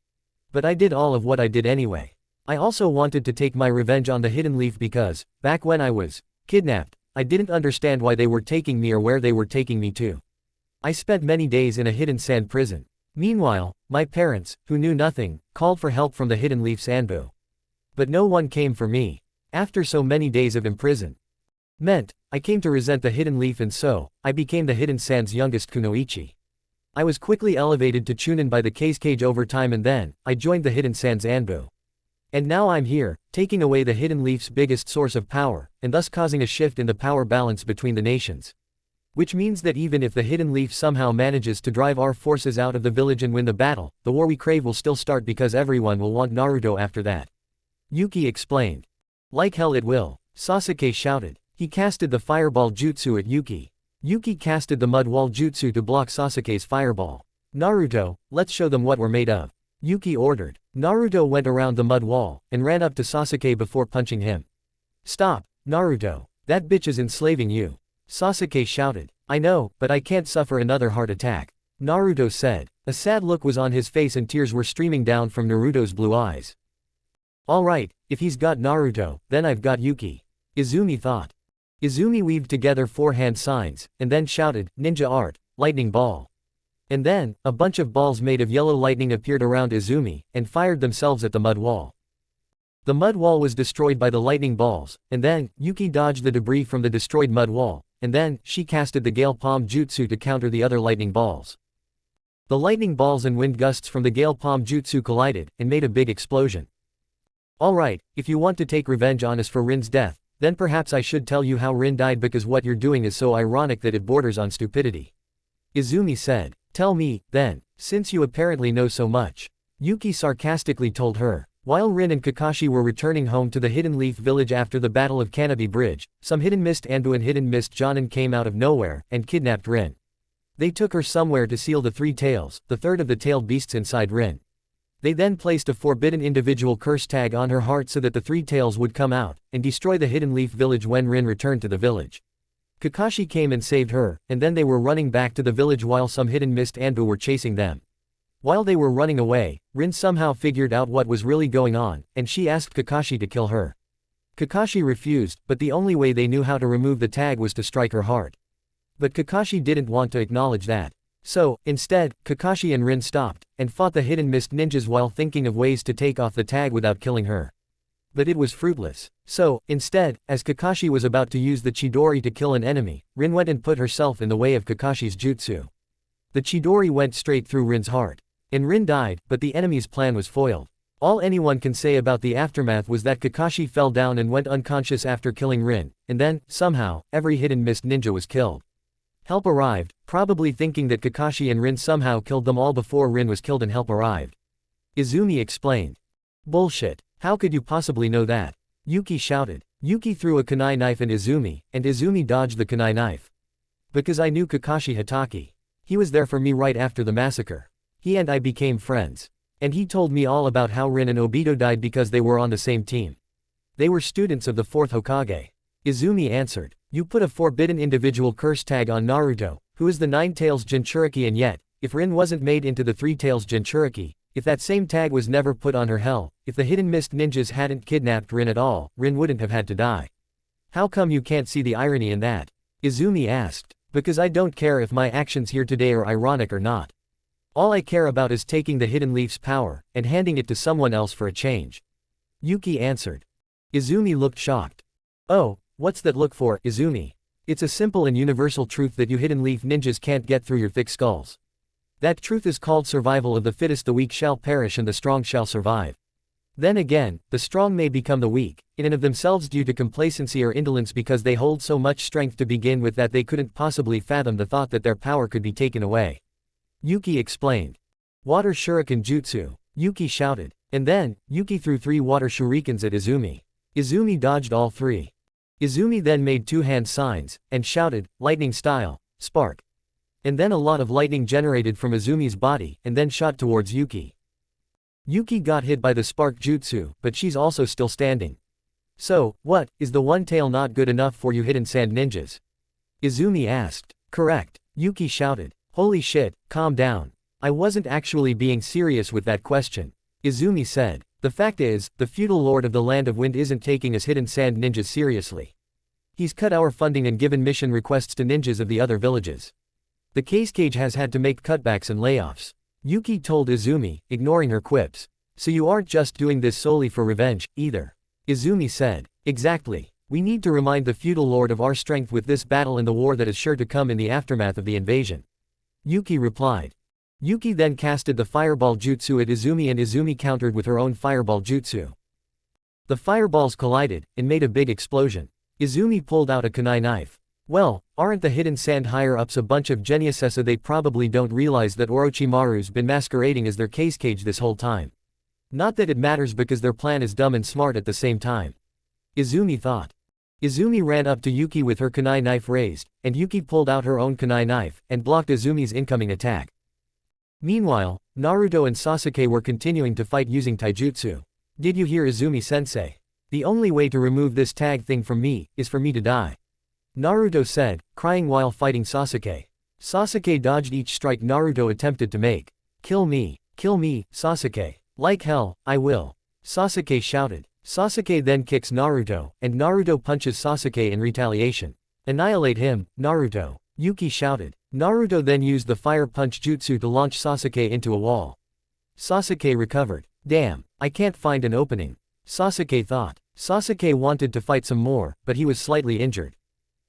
But I did all of what I did anyway. I also wanted to take my revenge on the Hidden Leaf because, back when I was kidnapped, I didn't understand why they were taking me or where they were taking me to. I spent many days in a hidden sand prison. Meanwhile, my parents, who knew nothing, called for help from the Hidden Leaf's Anbu. But no one came for me. After so many days of imprisonment, I came to resent the Hidden Leaf and so, I became the Hidden Sand's youngest kunoichi. I was quickly elevated to Chunin by the Cage over time and then, I joined the Hidden Sand's Anbu. And now I'm here, taking away the Hidden Leaf's biggest source of power, and thus causing a shift in the power balance between the nations. Which means that even if the Hidden Leaf somehow manages to drive our forces out of the village and win the battle, the war we crave will still start because everyone will want Naruto after that, Yuki explained. Like hell it will, Sasuke shouted. He casted the fireball jutsu at Yuki. Yuki casted the mud wall jutsu to block Sasuke's fireball. Naruto, let's show them what we're made of, Yuki ordered. Naruto went around the mud wall, and ran up to Sasuke before punching him. Stop, Naruto. That bitch is enslaving you, Sasuke shouted. I know, but I can't suffer another heart attack, Naruto said. A sad look was on his face and tears were streaming down from Naruto's blue eyes. Alright, if he's got Naruto, then I've got Yuki, Izumi thought. Izumi weaved together 4 hand signs, and then shouted, ninja art, lightning ball. And then, a bunch of balls made of yellow lightning appeared around Izumi, and fired themselves at the mud wall. The mud wall was destroyed by the lightning balls, and then, Yuki dodged the debris from the destroyed mud wall, and then, she casted the Gale Palm Jutsu to counter the other lightning balls. The lightning balls and wind gusts from the Gale Palm Jutsu collided, and made a big explosion. Alright, if you want to take revenge on us for Rin's death, then perhaps I should tell you how Rin died because what you're doing is so ironic that it borders on stupidity, Izumi said. Tell me, then, since you apparently know so much, Yuki sarcastically told her. While Rin and Kakashi were returning home to the Hidden Leaf village after the Battle of Canopy Bridge, some Hidden Mist Anbu and Hidden Mist Jonin came out of nowhere, and kidnapped Rin. They took her somewhere to seal the 3 tails, the third of the tailed beasts inside Rin. They then placed a forbidden individual curse tag on her heart so that the 3 tails would come out, and destroy the Hidden Leaf village when Rin returned to the village. Kakashi came and saved her, and then they were running back to the village while some Hidden Mist Anbu were chasing them. While they were running away, Rin somehow figured out what was really going on, and she asked Kakashi to kill her. Kakashi refused, but the only way they knew how to remove the tag was to strike her heart. But Kakashi didn't want to acknowledge that. So, instead, Kakashi and Rin stopped, and fought the hidden mist ninjas while thinking of ways to take off the tag without killing her. But it was fruitless. So, instead, as Kakashi was about to use the Chidori to kill an enemy, Rin went and put herself in the way of Kakashi's jutsu. The Chidori went straight through Rin's heart. And Rin died, but the enemy's plan was foiled. All anyone can say about the aftermath was that Kakashi fell down and went unconscious after killing Rin, and then, somehow, every hidden mist ninja was killed. Help arrived, probably thinking that Kakashi and Rin somehow killed them all before Rin was killed and help arrived. Izumi explained. Bullshit. How could you possibly know that? Yuki shouted. Yuki threw a kunai knife at Izumi, and Izumi dodged the kunai knife. Because I knew Kakashi Hatake. He was there for me right after the massacre. He and I became friends. And he told me all about how Rin and Obito died because they were on the same team. They were students of the 4th Hokage. Izumi answered. You put a forbidden individual curse tag on Naruto, who is the 9 Tails Jinchuriki, and yet, if Rin wasn't made into the 3 Tails Jinchuriki, if that same tag was never put on her hell, if the hidden mist ninjas hadn't kidnapped Rin at all, Rin wouldn't have had to die. How come you can't see the irony in that? Izumi asked. Because I don't care if my actions here today are ironic or not. All I care about is taking the hidden leaf's power, and handing it to someone else for a change. Yuki answered. Izumi looked shocked. Oh, what's that look for, Izumi? It's a simple and universal truth that you hidden leaf ninjas can't get through your thick skulls. That truth is called survival of the fittest. The weak shall perish and the strong shall survive. Then again, the strong may become the weak, in and of themselves due to complacency or indolence because they hold so much strength to begin with that they couldn't possibly fathom the thought that their power could be taken away. Yuki explained. Water shuriken jutsu. Yuki shouted. And then, Yuki threw 3 water shurikens at Izumi. Izumi dodged all 3. Izumi then made 2 hand signs, and shouted, lightning style, spark. And then a lot of lightning generated from Izumi's body, and then shot towards Yuki. Yuki got hit by the spark jutsu, but she's also still standing. So, what, is the 1 tail not good enough for you hidden sand ninjas? Izumi asked. Correct. Yuki shouted. Holy shit, calm down. I wasn't actually being serious with that question. Izumi said. The fact is, the feudal lord of the Land of Wind isn't taking us hidden sand ninjas seriously. He's cut our funding and given mission requests to ninjas of the other villages. The case cage has had to make cutbacks and layoffs. Yuki told Izumi, ignoring her quips. So you aren't just doing this solely for revenge, either. Izumi said. Exactly. We need to remind the feudal lord of our strength with this battle and the war that is sure to come in the aftermath of the invasion. Yuki replied. Yuki then casted the fireball jutsu at Izumi and Izumi countered with her own fireball jutsu. The fireballs collided, and made a big explosion. Izumi pulled out a kunai knife. Well, aren't the hidden sand higher-ups a bunch of geniuses? They probably don't realize that Orochimaru's been masquerading as their case cage this whole time. Not that it matters because their plan is dumb and smart at the same time. Izumi thought. Izumi ran up to Yuki with her kunai knife raised, and Yuki pulled out her own kunai knife, and blocked Izumi's incoming attack. Meanwhile, Naruto and Sasuke were continuing to fight using taijutsu. Did you hear Izumi-sensei? The only way to remove this tag thing from me, is for me to die. Naruto said, crying while fighting Sasuke. Sasuke dodged each strike Naruto attempted to make. Kill me, Sasuke. Like hell, I will. Sasuke shouted. Sasuke then kicks Naruto, and Naruto punches Sasuke in retaliation. Annihilate him, Naruto. Yuki shouted. Naruto then used the fire punch jutsu to launch Sasuke into a wall. Sasuke recovered. Damn, I can't find an opening. Sasuke thought. Sasuke wanted to fight some more, but he was slightly injured.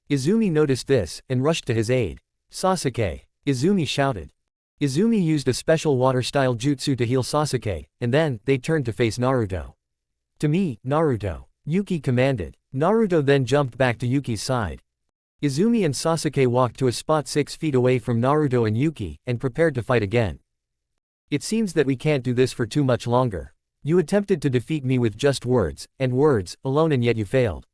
Izumi noticed this, and rushed to his aid. Sasuke. Izumi shouted. Izumi used a special water-style jutsu to heal Sasuke, and then, they turned to face Naruto. To me, Naruto. Yuki commanded. Naruto then jumped back to Yuki's side. Izumi and Sasuke walked to a spot 6 feet away from Naruto and Yuki, and prepared to fight again. It seems that we can't do this for too much longer. You attempted to defeat me with just words, and words, alone, and yet you failed.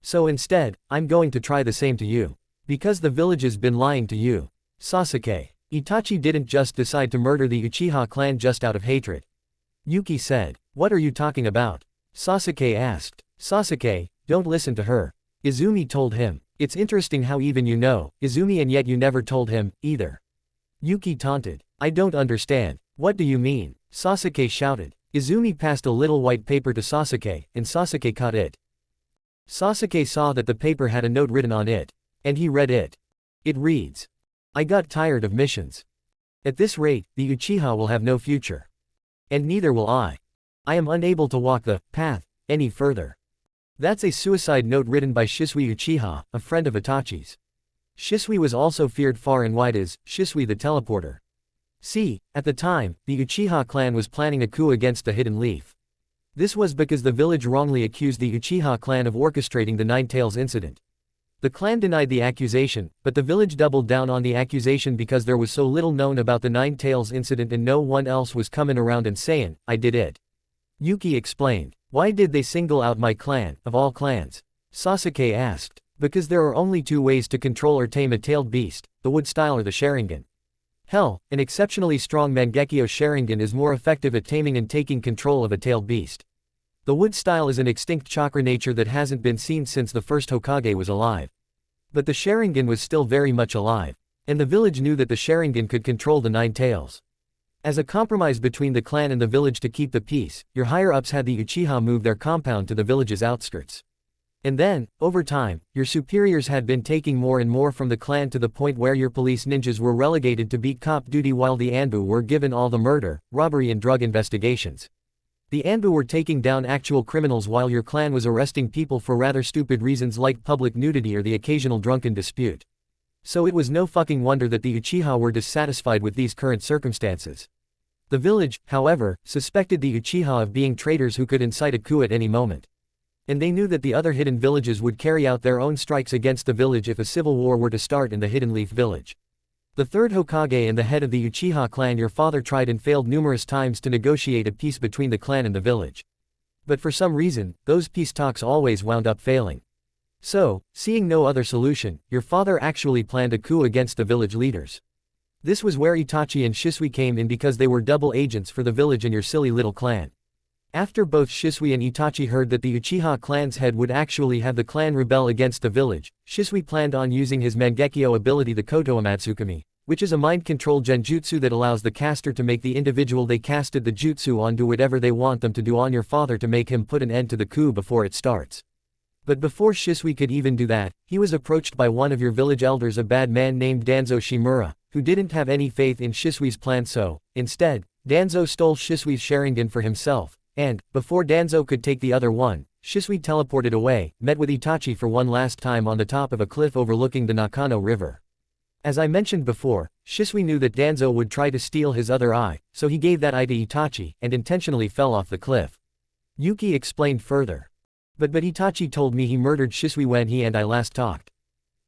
So instead, I'm going to try the same to you. Because the village has been lying to you. Sasuke. Itachi didn't just decide to murder the Uchiha clan just out of hatred. Yuki said. What are you talking about? Sasuke asked. Sasuke, don't listen to her. Izumi told him. It's interesting how even you know, Izumi, and yet you never told him, either. Yuki taunted. I don't understand. What do you mean? Sasuke shouted. Izumi passed a little white paper to Sasuke, and Sasuke caught it. Sasuke saw that the paper had a note written on it. And he read it. It reads, "I got tired of missions. At this rate, the Uchiha will have no future. And neither will I. I am unable to walk the path any further." That's a suicide note written by Shisui Uchiha, a friend of Itachi's. Shisui was also feared far and wide as Shisui the Teleporter. See, at the time, the Uchiha clan was planning a coup against the Hidden Leaf. This was because the village wrongly accused the Uchiha clan of orchestrating the Nine Tails incident. The clan denied the accusation, but the village doubled down on the accusation because there was so little known about the Nine Tails incident and no one else was coming around and saying, "I did it." Yuki explained. "Why did they single out my clan, of all clans?" Sasuke asked. "Because there are only two ways to control or tame a tailed beast, the wood style or the Sharingan. Hell, an exceptionally strong Mangekyo Sharingan is more effective at taming and taking control of a tailed beast. The wood style is an extinct chakra nature that hasn't been seen since the first Hokage was alive. But the Sharingan was still very much alive. And the village knew that the Sharingan could control the Nine Tails. As a compromise between the clan and the village to keep the peace, your higher-ups had the Uchiha move their compound to the village's outskirts. And then, over time, your superiors had been taking more and more from the clan to the point where your police ninjas were relegated to beat cop duty while the Anbu were given all the murder, robbery and drug investigations. The Anbu were taking down actual criminals while your clan was arresting people for rather stupid reasons like public nudity or the occasional drunken dispute. So it was no fucking wonder that the Uchiha were dissatisfied with these current circumstances. The village, however, suspected the Uchiha of being traitors who could incite a coup at any moment. And they knew that the other hidden villages would carry out their own strikes against the village if a civil war were to start in the Hidden Leaf village. The third Hokage and the head of the Uchiha clan, your father, tried and failed numerous times to negotiate a peace between the clan and the village. But for some reason, those peace talks always wound up failing. So, seeing no other solution, your father actually planned a coup against the village leaders. This was where Itachi and Shisui came in because they were double agents for the village and your silly little clan. After both Shisui and Itachi heard that the Uchiha clan's head would actually have the clan rebel against the village, Shisui planned on using his Mangekyo ability, the Koto Amatsukami, which is a mind-control genjutsu that allows the caster to make the individual they casted the jutsu on do whatever they want them to do on your father to make him put an end to the coup before it starts. But before Shisui could even do that, he was approached by one of your village elders, a bad man named Danzo Shimura, who didn't have any faith in Shisui's plan, so, instead, Danzo stole Shisui's Sharingan for himself. And, before Danzo could take the other one, Shisui teleported away, met with Itachi for one last time on the top of a cliff overlooking the Nakano River. As I mentioned before, Shisui knew that Danzo would try to steal his other eye, so he gave that eye to Itachi, and intentionally fell off the cliff. Yuki explained further. But Itachi told me he murdered Shisui when he and I last talked.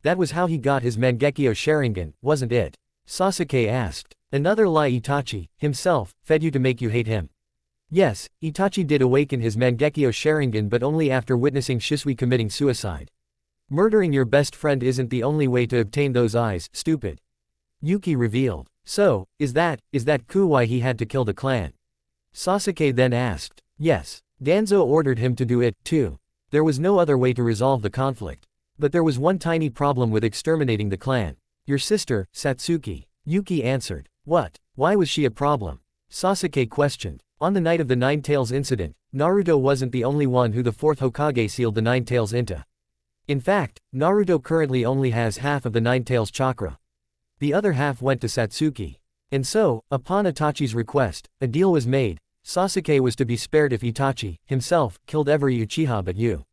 That was how he got his Mangekyo Sharingan, wasn't it? Sasuke asked. Another lie. Itachi, himself, fed you to make you hate him. Yes, Itachi did awaken his Mangekyo Sharingan, but only after witnessing Shisui committing suicide. Murdering your best friend isn't the only way to obtain those eyes, stupid. Yuki revealed. So, is that coup why he had to kill the clan? Sasuke then asked. Yes. Danzo ordered him to do it, too. There was no other way to resolve the conflict. But there was one tiny problem with exterminating the clan. Your sister, Satsuki. Yuki answered. What? Why was she a problem? Sasuke questioned. On the night of the Nine Tails incident, Naruto wasn't the only one who the fourth Hokage sealed the Nine Tails into. In fact, Naruto currently only has half of the Nine Tails chakra. The other half went to Satsuki. And so, upon Itachi's request, a deal was made. Sasuke was to be spared if Itachi, himself, killed every Uchiha but you.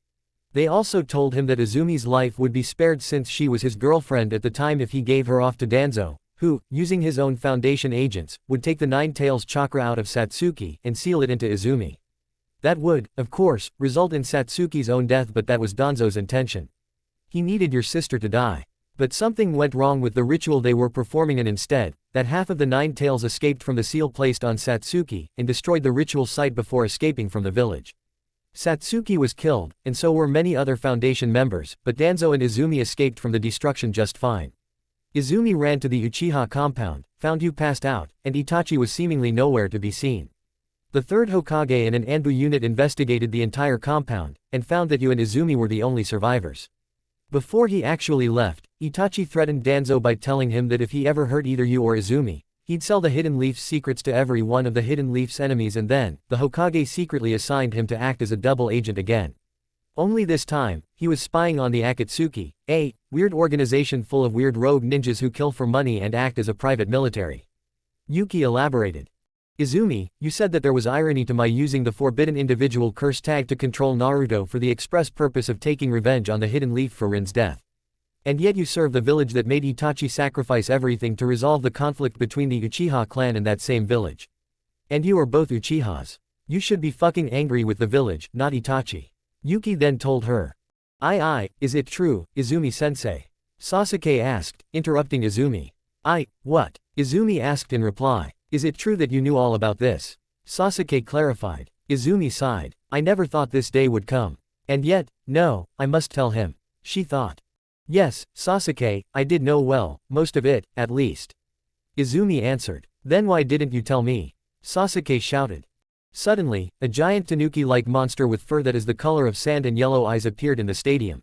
They also told him that Izumi's life would be spared since she was his girlfriend at the time if he gave her off to Danzo, who, using his own foundation agents, would take the Nine Tails chakra out of Satsuki and seal it into Izumi. That would, of course, result in Satsuki's own death, but that was Danzo's intention. He needed your sister to die. But something went wrong with the ritual they were performing, and instead, that half of the Nine Tails escaped from the seal placed on Satsuki, and destroyed the ritual site before escaping from the village. Satsuki was killed, and so were many other Foundation members, but Danzo and Izumi escaped from the destruction just fine. Izumi ran to the Uchiha compound, found you passed out, and Itachi was seemingly nowhere to be seen. The third Hokage and an Anbu unit investigated the entire compound, and found that you and Izumi were the only survivors. Before he actually left, Itachi threatened Danzo by telling him that if he ever hurt either you or Izumi, he'd sell the Hidden Leaf's secrets to every one of the Hidden Leaf's enemies, and then, the Hokage secretly assigned him to act as a double agent again. Only this time, he was spying on the Akatsuki, a weird organization full of weird rogue ninjas who kill for money and act as a private military. Yuki elaborated. Izumi, you said that there was irony to my using the forbidden individual curse tag to control Naruto for the express purpose of taking revenge on the hidden leaf for Rin's death. And yet you serve the village that made Itachi sacrifice everything to resolve the conflict between the Uchiha clan and that same village. And you are both Uchihas. You should be fucking angry with the village, not Itachi. Yuki then told her. Is it true, Izumi-sensei? Sasuke asked, interrupting Izumi. What? Izumi asked in reply. Is it true that you knew all about this? Sasuke clarified. Izumi sighed. I never thought this day would come. And yet, no, I must tell him. She thought. Yes, Sasuke, I did know well, most of it, at least. Izumi answered. Then why didn't you tell me? Sasuke shouted. Suddenly, a giant tanuki-like monster with fur that is the color of sand and yellow eyes appeared in the stadium.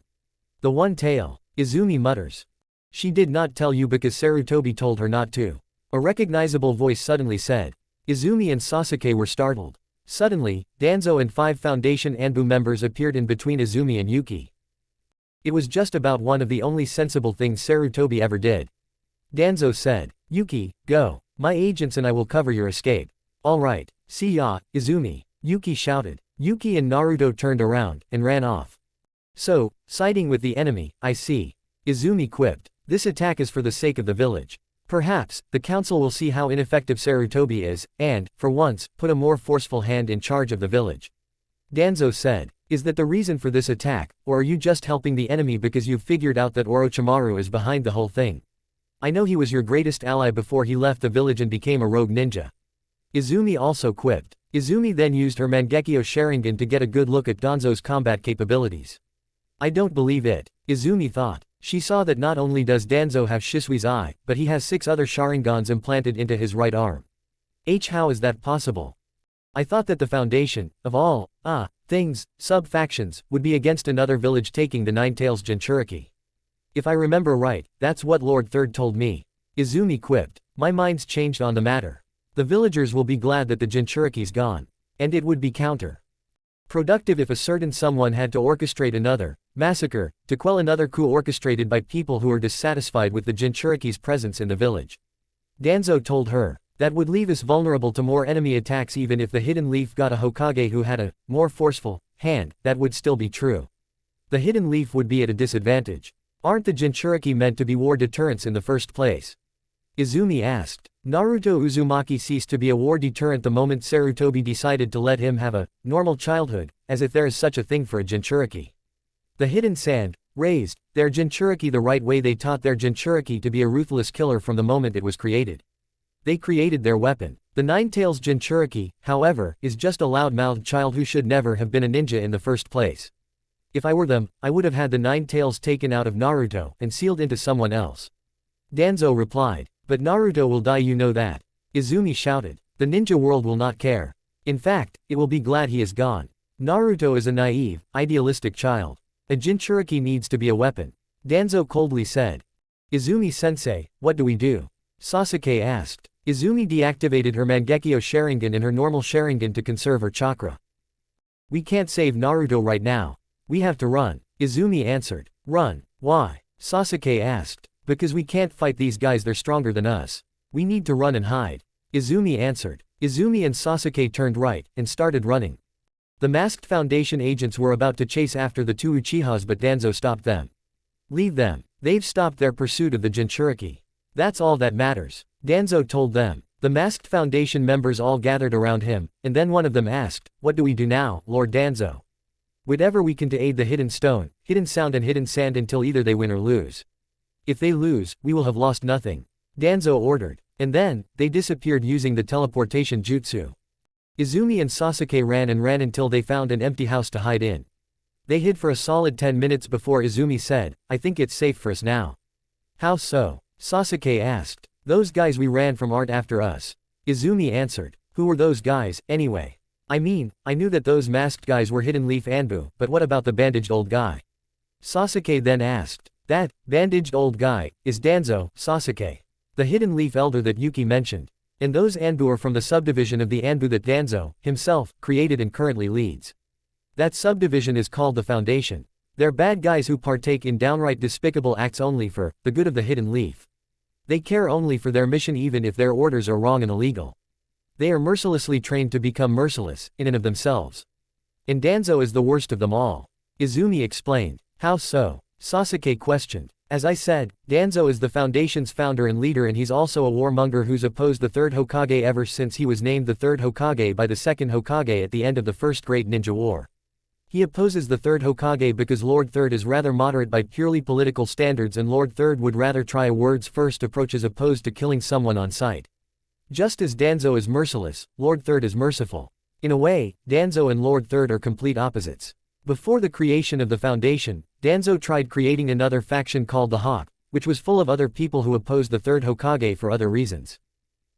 The one tail. Izumi mutters. She did not tell you because Sarutobi told her not to. A recognizable voice suddenly said. Izumi and Sasuke were startled. Suddenly, Danzo and 5 Foundation Anbu members appeared in between Izumi and Yuki. It was just about one of the only sensible things Sarutobi ever did. Danzo said, Yuki, go. My agents and I will cover your escape. All right. See ya, Izumi. Yuki shouted. Yuki and Naruto turned around and ran off. So, siding with the enemy, I see. Izumi quipped. This attack is for the sake of the village. Perhaps, the council will see how ineffective Sarutobi is, and, for once, put a more forceful hand in charge of the village. Danzo said. Is that the reason for this attack, or are you just helping the enemy because you've figured out that Orochimaru is behind the whole thing? I know he was your greatest ally before he left the village and became a rogue ninja. Izumi also quipped. Izumi then used her Mangekyo Sharingan to get a good look at Danzo's combat capabilities. I don't believe it, Izumi thought. She saw that not only does Danzo have Shisui's eye, but he has 6 other Sharingans implanted into his right arm. How is that possible? I thought that the foundation, of all, things, sub-factions, would be against another village taking the Nine Tails Jinchuriki. If I remember right, that's what Lord Third told me. Izumi quipped. My mind's changed on the matter. The villagers will be glad that the Jinchuriki's gone. And it would be counter-productive if a certain someone had to orchestrate another massacre to quell another coup orchestrated by people who are dissatisfied with the Jinchuriki's presence in the village. Danzo told her. That would leave us vulnerable to more enemy attacks. Even if the Hidden Leaf got a Hokage who had a more forceful hand, that would still be true. The Hidden Leaf would be at a disadvantage. Aren't the Jinchuriki meant to be war deterrents in the first place? Izumi asked. Naruto Uzumaki ceased to be a war deterrent the moment Sarutobi decided to let him have a normal childhood, as if there is such a thing for a Jinchuriki. The Hidden Sand raised their Jinchuriki the right way. They taught their Jinchuriki to be a ruthless killer from the moment it was created. They created their weapon. The Nine Tails Jinchuriki, however, is just a loud-mouthed child who should never have been a ninja in the first place. If I were them, I would have had the Nine Tails taken out of Naruto and sealed into someone else. Danzo replied. But Naruto will die, you know that. Izumi shouted. The ninja world will not care. In fact, it will be glad he is gone. Naruto is a naive, idealistic child. A Jinchuriki needs to be a weapon. Danzo coldly said. Izumi-sensei, what do we do? Sasuke asked. Izumi deactivated her Mangekyo Sharingan and her normal Sharingan to conserve her chakra. We can't save Naruto right now. We have to run. Izumi answered. Run? Why? Sasuke asked. Because we can't fight these guys, they're stronger than us. We need to run and hide. Izumi answered. Izumi and Sasuke turned right, and started running. The masked Foundation agents were about to chase after the 2 Uchihas, but Danzo stopped them. Leave them. They've stopped their pursuit of the Jinchuriki. That's all that matters. Danzo told them. The masked Foundation members all gathered around him, and then one of them asked, what do we do now, Lord Danzo? Whatever we can to aid the Hidden Stone, Hidden Sound and Hidden Sand until either they win or lose. If they lose, we will have lost nothing. Danzo ordered. And then, they disappeared using the teleportation jutsu. Izumi and Sasuke ran and ran until they found an empty house to hide in. They hid for a solid 10 minutes before Izumi said, I think it's safe for us now. How so? Sasuke asked. Those guys we ran from aren't after us. Izumi answered. Who were those guys, anyway? I mean, I knew that those masked guys were Hidden Leaf Anbu, but what about the bandaged old guy? Sasuke then asked. That bandaged old guy is Danzo, Sasuke. The Hidden Leaf Elder that Yuki mentioned. And those Anbu are from the subdivision of the Anbu that Danzo, himself, created and currently leads. That subdivision is called the Foundation. They're bad guys who partake in downright despicable acts only for the good of the hidden leaf. They care only for their mission even if their orders are wrong and illegal. They are mercilessly trained to become merciless, in and of themselves. And Danzo is the worst of them all. Izumi explained. How so? Sasuke questioned. As I said, Danzo is the Foundation's founder and leader, and he's also a warmonger who's opposed the third Hokage ever since he was named the third Hokage by the second Hokage at the end of the First Great Ninja War. He opposes the third Hokage because Lord Third is rather moderate by purely political standards, and Lord Third would rather try a words-first approach as opposed to killing someone on sight. Just as Danzo is merciless, Lord Third is merciful. In a way, Danzo and Lord Third are complete opposites. Before the creation of the Foundation, Danzo tried creating another faction called the Hawk, which was full of other people who opposed the third Hokage for other reasons.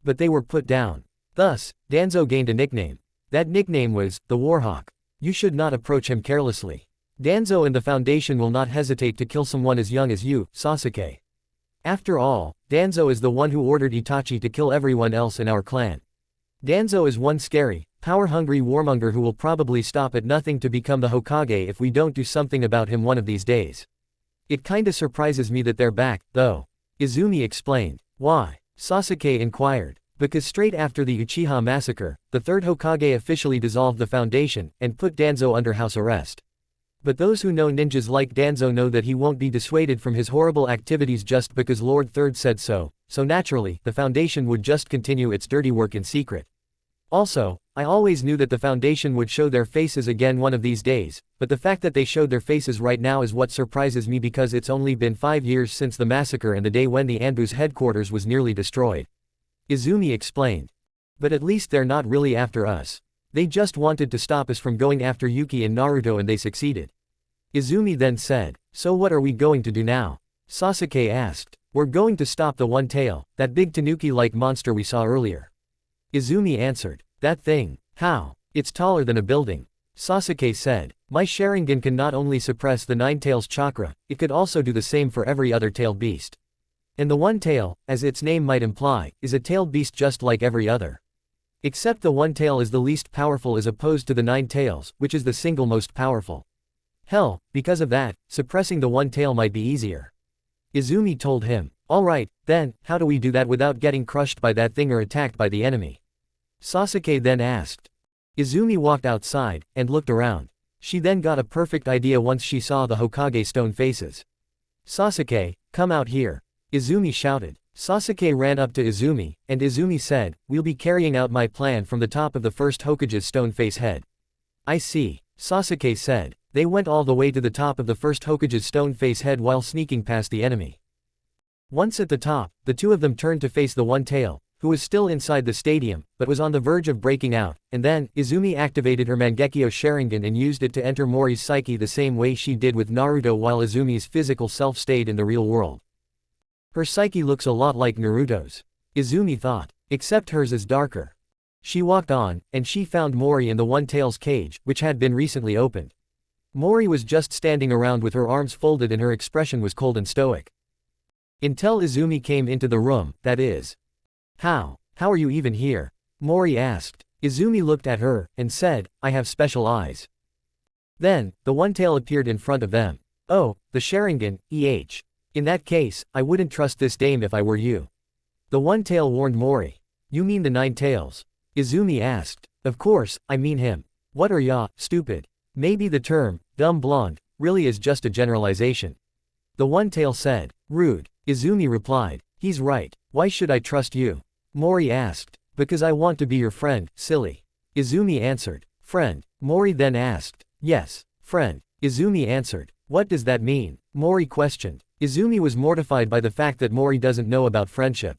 But they were put down. Thus, Danzo gained a nickname. That nickname was the Warhawk. You should not approach him carelessly. Danzo and the Foundation will not hesitate to kill someone as young as you, Sasuke. After all, Danzo is the one who ordered Itachi to kill everyone else in our clan. Danzo is one scary, power-hungry warmonger who will probably stop at nothing to become the Hokage if we don't do something about him one of these days. It kinda surprises me that they're back, though. Izumi explained. Why? Sasuke inquired. Because straight after the Uchiha massacre, the third Hokage officially dissolved the Foundation and put Danzo under house arrest. But those who know ninjas like Danzo know that he won't be dissuaded from his horrible activities just because Lord Third said so, so naturally, the Foundation would just continue its dirty work in secret. Also, I always knew that the Foundation would show their faces again one of these days, but the fact that they showed their faces right now is what surprises me because it's only been 5 years since the massacre and the day when the Anbu's headquarters was nearly destroyed. Izumi explained. But at least they're not really after us. They just wanted to stop us from going after Yuki and Naruto, and they succeeded. Izumi then said. So what are we going to do now? Sasuke asked. We're going to stop the One Tail, that big tanuki-like monster we saw earlier. Izumi answered. That thing? How? It's taller than a building. Sasuke said. My Sharingan can not only suppress the Nine Tails chakra, it could also do the same for every other tailed beast. And the One Tail, as its name might imply, is a tailed beast just like every other. Except the One Tail is the least powerful as opposed to the Nine Tails, which is the single most powerful. Hell, because of that, suppressing the One Tail might be easier. Izumi told him. Alright, then, how do we do that without getting crushed by that thing or attacked by the enemy? Sasuke then asked. Izumi walked outside, and looked around. She then got a perfect idea once she saw the Hokage stone faces. Sasuke, come out here. Izumi shouted. Sasuke ran up to Izumi, and Izumi said, we'll be carrying out my plan from the top of the first Hokage's stone face head. I see. Sasuke said. They went all the way to the top of the first Hokage's stone face head while sneaking past the enemy. Once at the top, the two of them turned to face the One Tail, who was still inside the stadium, but was on the verge of breaking out, and then, Izumi activated her Mangekyo Sharingan and used it to enter Mori's psyche the same way she did with Naruto while Izumi's physical self stayed in the real world. Her psyche looks a lot like Naruto's. Izumi thought. Except hers is darker. She walked on, and she found Mori in the One Tail's cage, which had been recently opened. Mori was just standing around with her arms folded and her expression was cold and stoic. Until Izumi came into the room, that is. How are you even here? Mori asked. Izumi looked at her, and said, I have special eyes. Then, the One Tail appeared in front of them. Oh, the Sharingan, In that case, I wouldn't trust this dame if I were you. The One Tail warned Mori. You mean the Nine Tails? Izumi asked. Of course, I mean him. What are ya, stupid? Maybe the term, dumb blonde, really is just a generalization. The One Tail said. Rude. Izumi replied. He's right. Why should I trust you? Mori asked. Because I want to be your friend, silly. Izumi answered. Friend. Mori then asked. Yes, friend. Izumi answered. What does that mean? Mori questioned. Izumi was mortified by the fact that Mori doesn't know about friendship.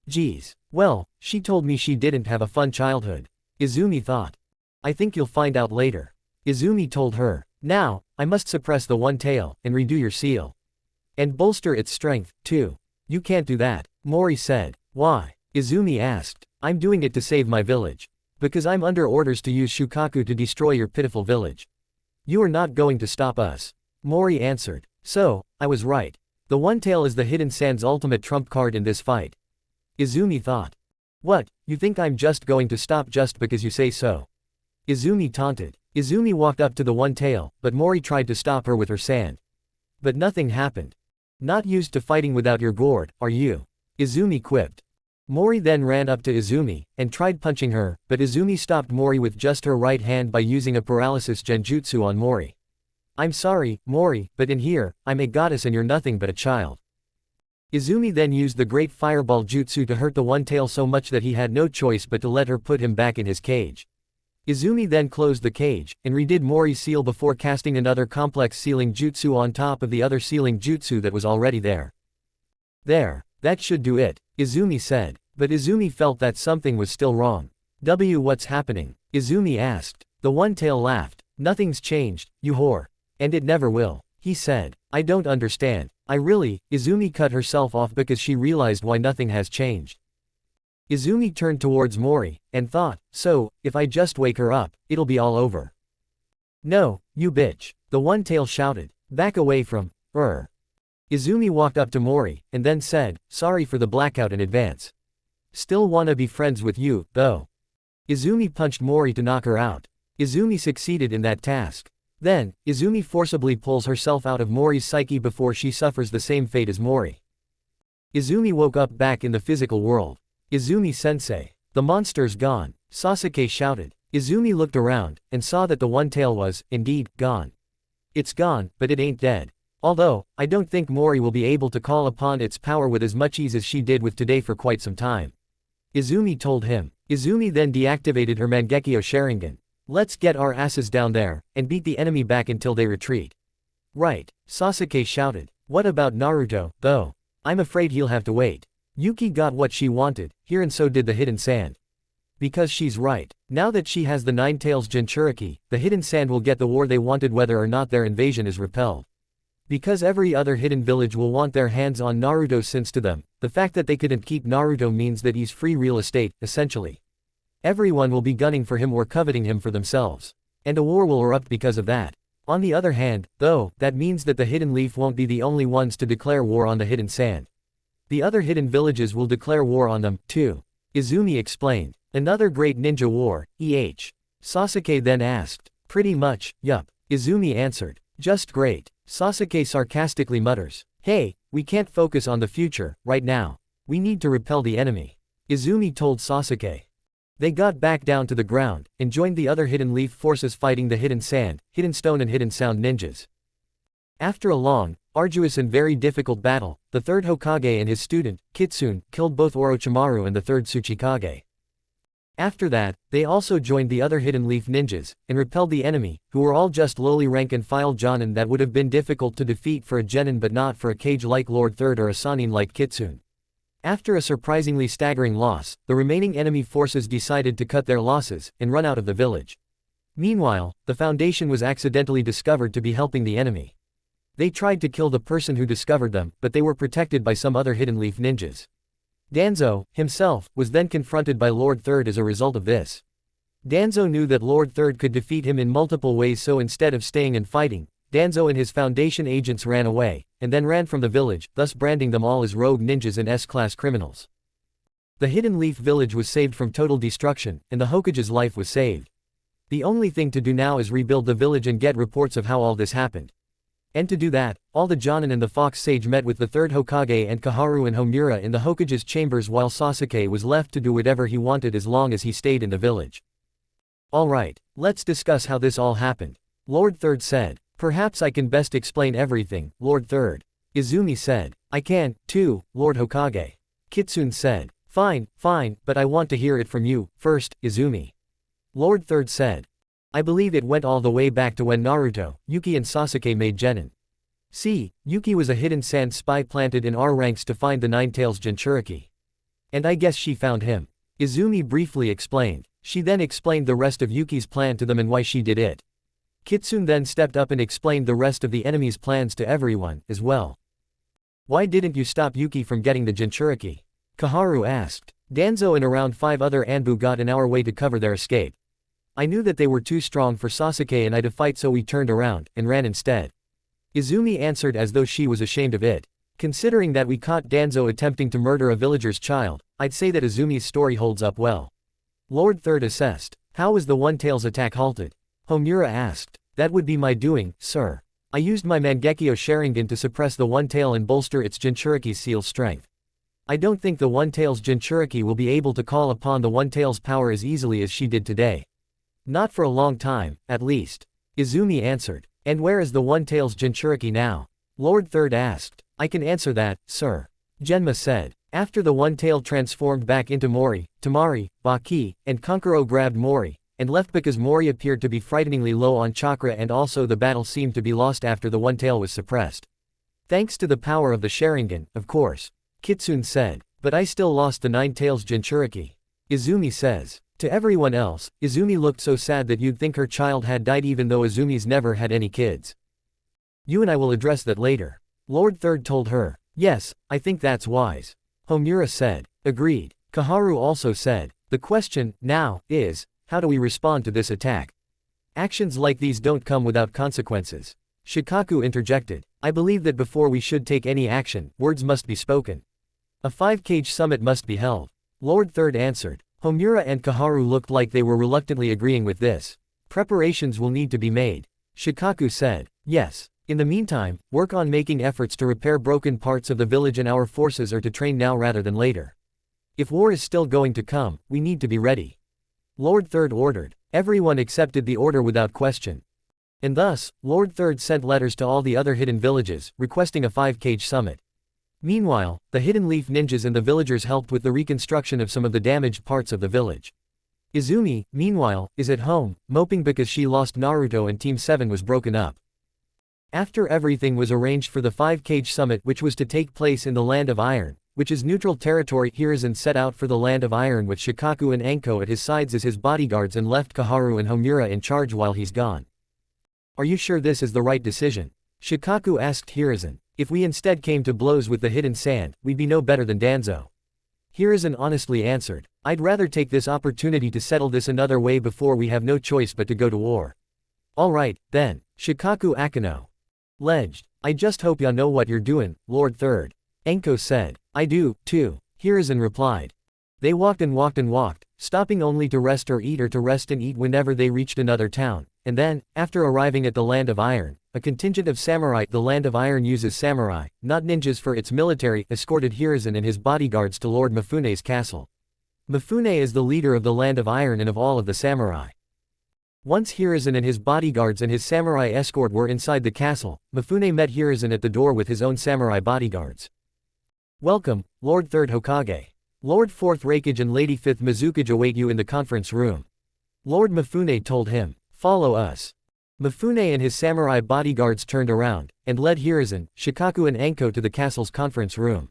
Geez. Well, she told me she didn't have a fun childhood. Izumi thought. I think you'll find out later. Izumi told her. Now, I must suppress the One Tail, and redo your seal. And bolster its strength, too. You can't do that, Mori said. Why? Izumi asked. I'm doing it to save my village. Because I'm under orders to use Shukaku to destroy your pitiful village. You are not going to stop us. Mori answered. So, I was right. The One Tail is the Hidden Sand's ultimate trump card in this fight. Izumi thought. What, you think I'm just going to stop just because you say so? Izumi taunted. Izumi walked up to the one-tail, but Mori tried to stop her with her sand. But nothing happened. Not used to fighting without your gourd, are you? Izumi quipped. Mori then ran up to Izumi, and tried punching her, but Izumi stopped Mori with just her right hand by using a paralysis genjutsu on Mori. I'm sorry, Mori, but in here, I'm a goddess and you're nothing but a child. Izumi then used the great fireball jutsu to hurt the one-tail so much that he had no choice but to let her put him back in his cage. Izumi then closed the cage, and redid Mori's seal before casting another complex sealing jutsu on top of the other sealing jutsu that was already there. There, that should do it, Izumi said, but Izumi felt that something was still wrong. What's happening? Izumi asked. The one-tail laughed. Nothing's changed, you whore. And it never will, he said. I don't understand. Izumi cut herself off because she realized why nothing has changed. Izumi turned towards Mori, and thought, so, if I just wake her up, it'll be all over. No, you bitch, the one-tail shouted. Back away from, Izumi walked up to Mori, and then said, sorry for the blackout in advance. Still wanna be friends with you, though. Izumi punched Mori to knock her out. Izumi succeeded in that task. Then, Izumi forcibly pulls herself out of Mori's psyche before she suffers the same fate as Mori. Izumi woke up back in the physical world. Izumi-sensei. The monster's gone, Sasuke shouted. Izumi looked around, and saw that the one-tail was, indeed, gone. It's gone, but it ain't dead. Although, I don't think Mori will be able to call upon its power with as much ease as she did with today for quite some time. Izumi told him. Izumi then deactivated her Mangekyo Sharingan. Let's get our asses down there, and beat the enemy back until they retreat. Right, Sasuke shouted. What about Naruto, though? I'm afraid he'll have to wait. Yuki got what she wanted, here and so did the hidden sand. Because she's right. Now that she has the Nine Tails Jinchuriki, the hidden sand will get the war they wanted whether or not their invasion is repelled. Because every other hidden village will want their hands on Naruto since to them, the fact that they couldn't keep Naruto means that he's free real estate, essentially. Everyone will be gunning for him or coveting him for themselves. And a war will erupt because of that. On the other hand, though, that means that the Hidden Leaf won't be the only ones to declare war on the hidden sand. The other hidden villages will declare war on them, too. Izumi explained. Another great ninja war, Sasuke then asked. Pretty much, yup. Izumi answered. Just great. Sasuke sarcastically mutters. Hey, we can't focus on the future, right now. We need to repel the enemy. Izumi told Sasuke. They got back down to the ground, and joined the other hidden leaf forces fighting the hidden sand, hidden stone and hidden sound ninjas. After a long, arduous and very difficult battle, the third Hokage and his student, Kitsune, killed both Orochimaru and the third Tsuchikage. After that, they also joined the other hidden leaf ninjas, and repelled the enemy, who were all just lowly rank and file jonin that would have been difficult to defeat for a genin but not for a kage like Lord Third or a sanin like Kitsune. After a surprisingly staggering loss, the remaining enemy forces decided to cut their losses, and run out of the village. Meanwhile, the Foundation was accidentally discovered to be helping the enemy. They tried to kill the person who discovered them, but they were protected by some other hidden leaf ninjas. Danzo, himself, was then confronted by Lord Third as a result of this. Danzo knew that Lord Third could defeat him in multiple ways, so instead of staying and fighting, Danzo and his Foundation agents ran away, and then ran from the village, thus branding them all as rogue ninjas and S-class criminals. The Hidden Leaf village was saved from total destruction, and the Hokage's life was saved. The only thing to do now is rebuild the village and get reports of how all this happened. And to do that, all the Jonin and the Fox Sage met with the third Hokage and Kaharu and Homura in the Hokage's chambers while Sasuke was left to do whatever he wanted as long as he stayed in the village. Alright, let's discuss how this all happened. Lord Third said. Perhaps I can best explain everything, Lord Third. Izumi said. I can, too, Lord Hokage. Kitsune said. Fine, but I want to hear it from you, first, Izumi. Lord Third said. I believe it went all the way back to when Naruto, Yuki and Sasuke made genin. See, Yuki was a hidden sand spy planted in our ranks to find the Nine Tails Jinchuriki. And I guess she found him. Izumi briefly explained. She then explained the rest of Yuki's plan to them and why she did it. Kitsune then stepped up and explained the rest of the enemy's plans to everyone, as well. Why didn't you stop Yuki from getting the Jinchuriki? Kaharu asked. Danzo and around 5 other Anbu got in our way to cover their escape. I knew that they were too strong for Sasuke and I to fight, so we turned around, and ran instead. Izumi answered as though she was ashamed of it. Considering that we caught Danzo attempting to murder a villager's child, I'd say that Izumi's story holds up well. Lord Third assessed. How was the One Tail's attack halted? Homura asked. That would be my doing, sir. I used my Mangekyo Sharingan to suppress the One-Tail and bolster its Jinchuriki's seal strength. I don't think the One-Tail's Jinchuriki will be able to call upon the One-Tail's power as easily as she did today. Not for a long time, at least. Izumi answered. And where is the One-Tail's Jinchuriki now? Lord Third asked. I can answer that, sir. Genma said. After the One-Tail transformed back into Mori, Tamari, Baki, and Kankuro grabbed Mori, and left because Mori appeared to be frighteningly low on chakra, and also the battle seemed to be lost after the One-Tail was suppressed. Thanks to the power of the Sharingan, of course. Kitsune said. But I still lost the Nine-Tails Jinchuriki. Izumi says. To everyone else, Izumi looked so sad that you'd think her child had died, even though Izumi's never had any kids. You and I will address that later. Lord Third told her. Yes, I think that's wise. Homura said. Agreed. Kaharu also said. The question, now, is, how do we respond to this attack? Actions like these don't come without consequences. Shikaku interjected. I believe that before we should take any action, words must be spoken. A 5-cage summit must be held. Lord Third answered. Homura and Kaharu looked like they were reluctantly agreeing with this. Preparations will need to be made. Shikaku said. Yes. In the meantime, work on making efforts to repair broken parts of the village, and our forces are to train now rather than later. If war is still going to come, we need to be ready. Lord Third ordered. Everyone accepted the order without question. And thus, Lord Third sent letters to all the other hidden villages, requesting a 5-cage summit. Meanwhile, the Hidden Leaf ninjas and the villagers helped with the reconstruction of some of the damaged parts of the village. Izumi, meanwhile, is at home, moping because she lost Naruto and Team 7 was broken up. After everything was arranged for the 5-cage summit, which was to take place in the Land of Iron, which is neutral territory, Hiruzen set out for the Land of Iron with Shikaku and Anko at his sides as his bodyguards and left Kaharu and Homura in charge while he's gone. Are you sure this is the right decision? Shikaku asked Hiruzen. If we instead came to blows with the hidden sand, we'd be no better than Danzo. Hiruzen honestly answered. I'd rather take this opportunity to settle this another way before we have no choice but to go to war. Alright, then. Shikaku Akano. Ledged. I just hope ya know what you're doing, Lord Third. Anko said. I do, too. Hiruzen replied. They walked and walked and walked, stopping only to rest or to rest and eat whenever they reached another town, and then, after arriving at the Land of Iron, a contingent of samurai. The Land of Iron uses samurai, not ninjas, for its military, escorted Hiruzen and his bodyguards to Lord Mifune's castle. Mifune is the leader of the Land of Iron and of all of the samurai. Once Hiruzen and his bodyguards and his samurai escort were inside the castle, Mifune met Hiruzen at the door with his own samurai bodyguards. Welcome, Lord Third Hokage. Lord Fourth Raikage and Lady Fifth Mizukage await you in the conference room. Lord Mifune told him. Follow us. Mifune and his samurai bodyguards turned around, and led Hiruzen, Shikaku and Anko to the castle's conference room.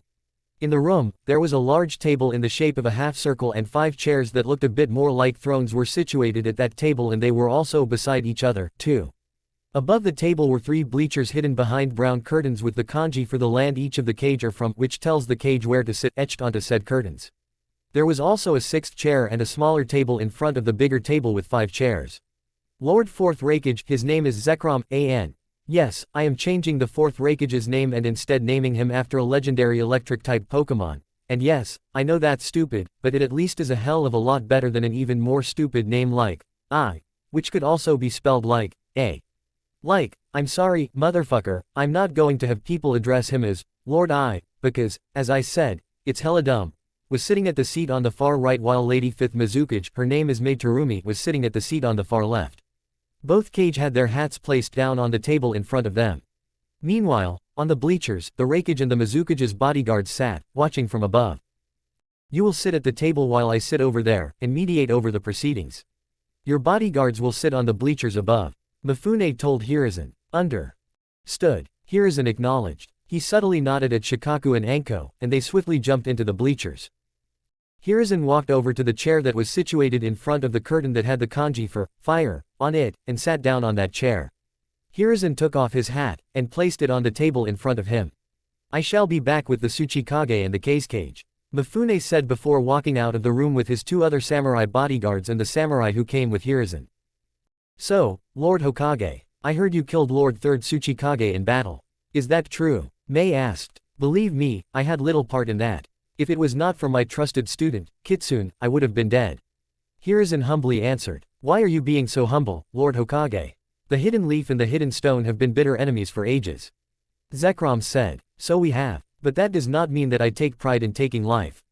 In the room, there was a large table in the shape of a half-circle, and 5 chairs that looked a bit more like thrones were situated at that table, and they were also beside each other, too. Above the table were 3 bleachers hidden behind brown curtains with the kanji for the land each of the cage are from, which tells the cage where to sit, etched onto said curtains. There was also a 6th chair and a smaller table in front of the bigger table with 5 chairs. Lord Fourth Raikage, his name is Zekrom, A.N. Yes, I am changing the Fourth Raikage's name and instead naming him after a legendary electric-type Pokemon. And yes, I know that's stupid, but it at least is a hell of a lot better than an even more stupid name like I, which could also be spelled like A. Like, I'm sorry, motherfucker, I'm not going to have people address him as Lord I, because, as I said, it's hella dumb. Was sitting at the seat on the far right, while Lady Fifth Mizukage, her name is Maid Terumi, was sitting at the seat on the far left. Both cage had their hats placed down on the table in front of them. Meanwhile, on the bleachers, the Raikage and the Mizukage's bodyguards sat, watching from above. You will sit at the table while I sit over there, and mediate over the proceedings. Your bodyguards will sit on the bleachers above. Mifune told Hiruzen. Understood. Hiruzen acknowledged. He subtly nodded at Shikaku and Anko, and they swiftly jumped into the bleachers. Hiruzen walked over to the chair that was situated in front of the curtain that had the kanji for fire on it, and sat down on that chair. Hiruzen took off his hat, and placed it on the table in front of him. I shall be back with the Tsuchikage and the cage. Mifune said before walking out of the room with his 2 other samurai bodyguards and the samurai who came with Hiruzen. So, Lord Hokage, I heard you killed Lord Third Tsuchikage in battle. Is that true? Mei asked. Believe me, I had little part in that. If it was not for my trusted student, Kitsune, I would have been dead. Hiruzen humbly answered. Why are you being so humble, Lord Hokage? The hidden leaf and the hidden stone have been bitter enemies for ages. Zekrom said. So we have. But that does not mean that I take pride in taking life.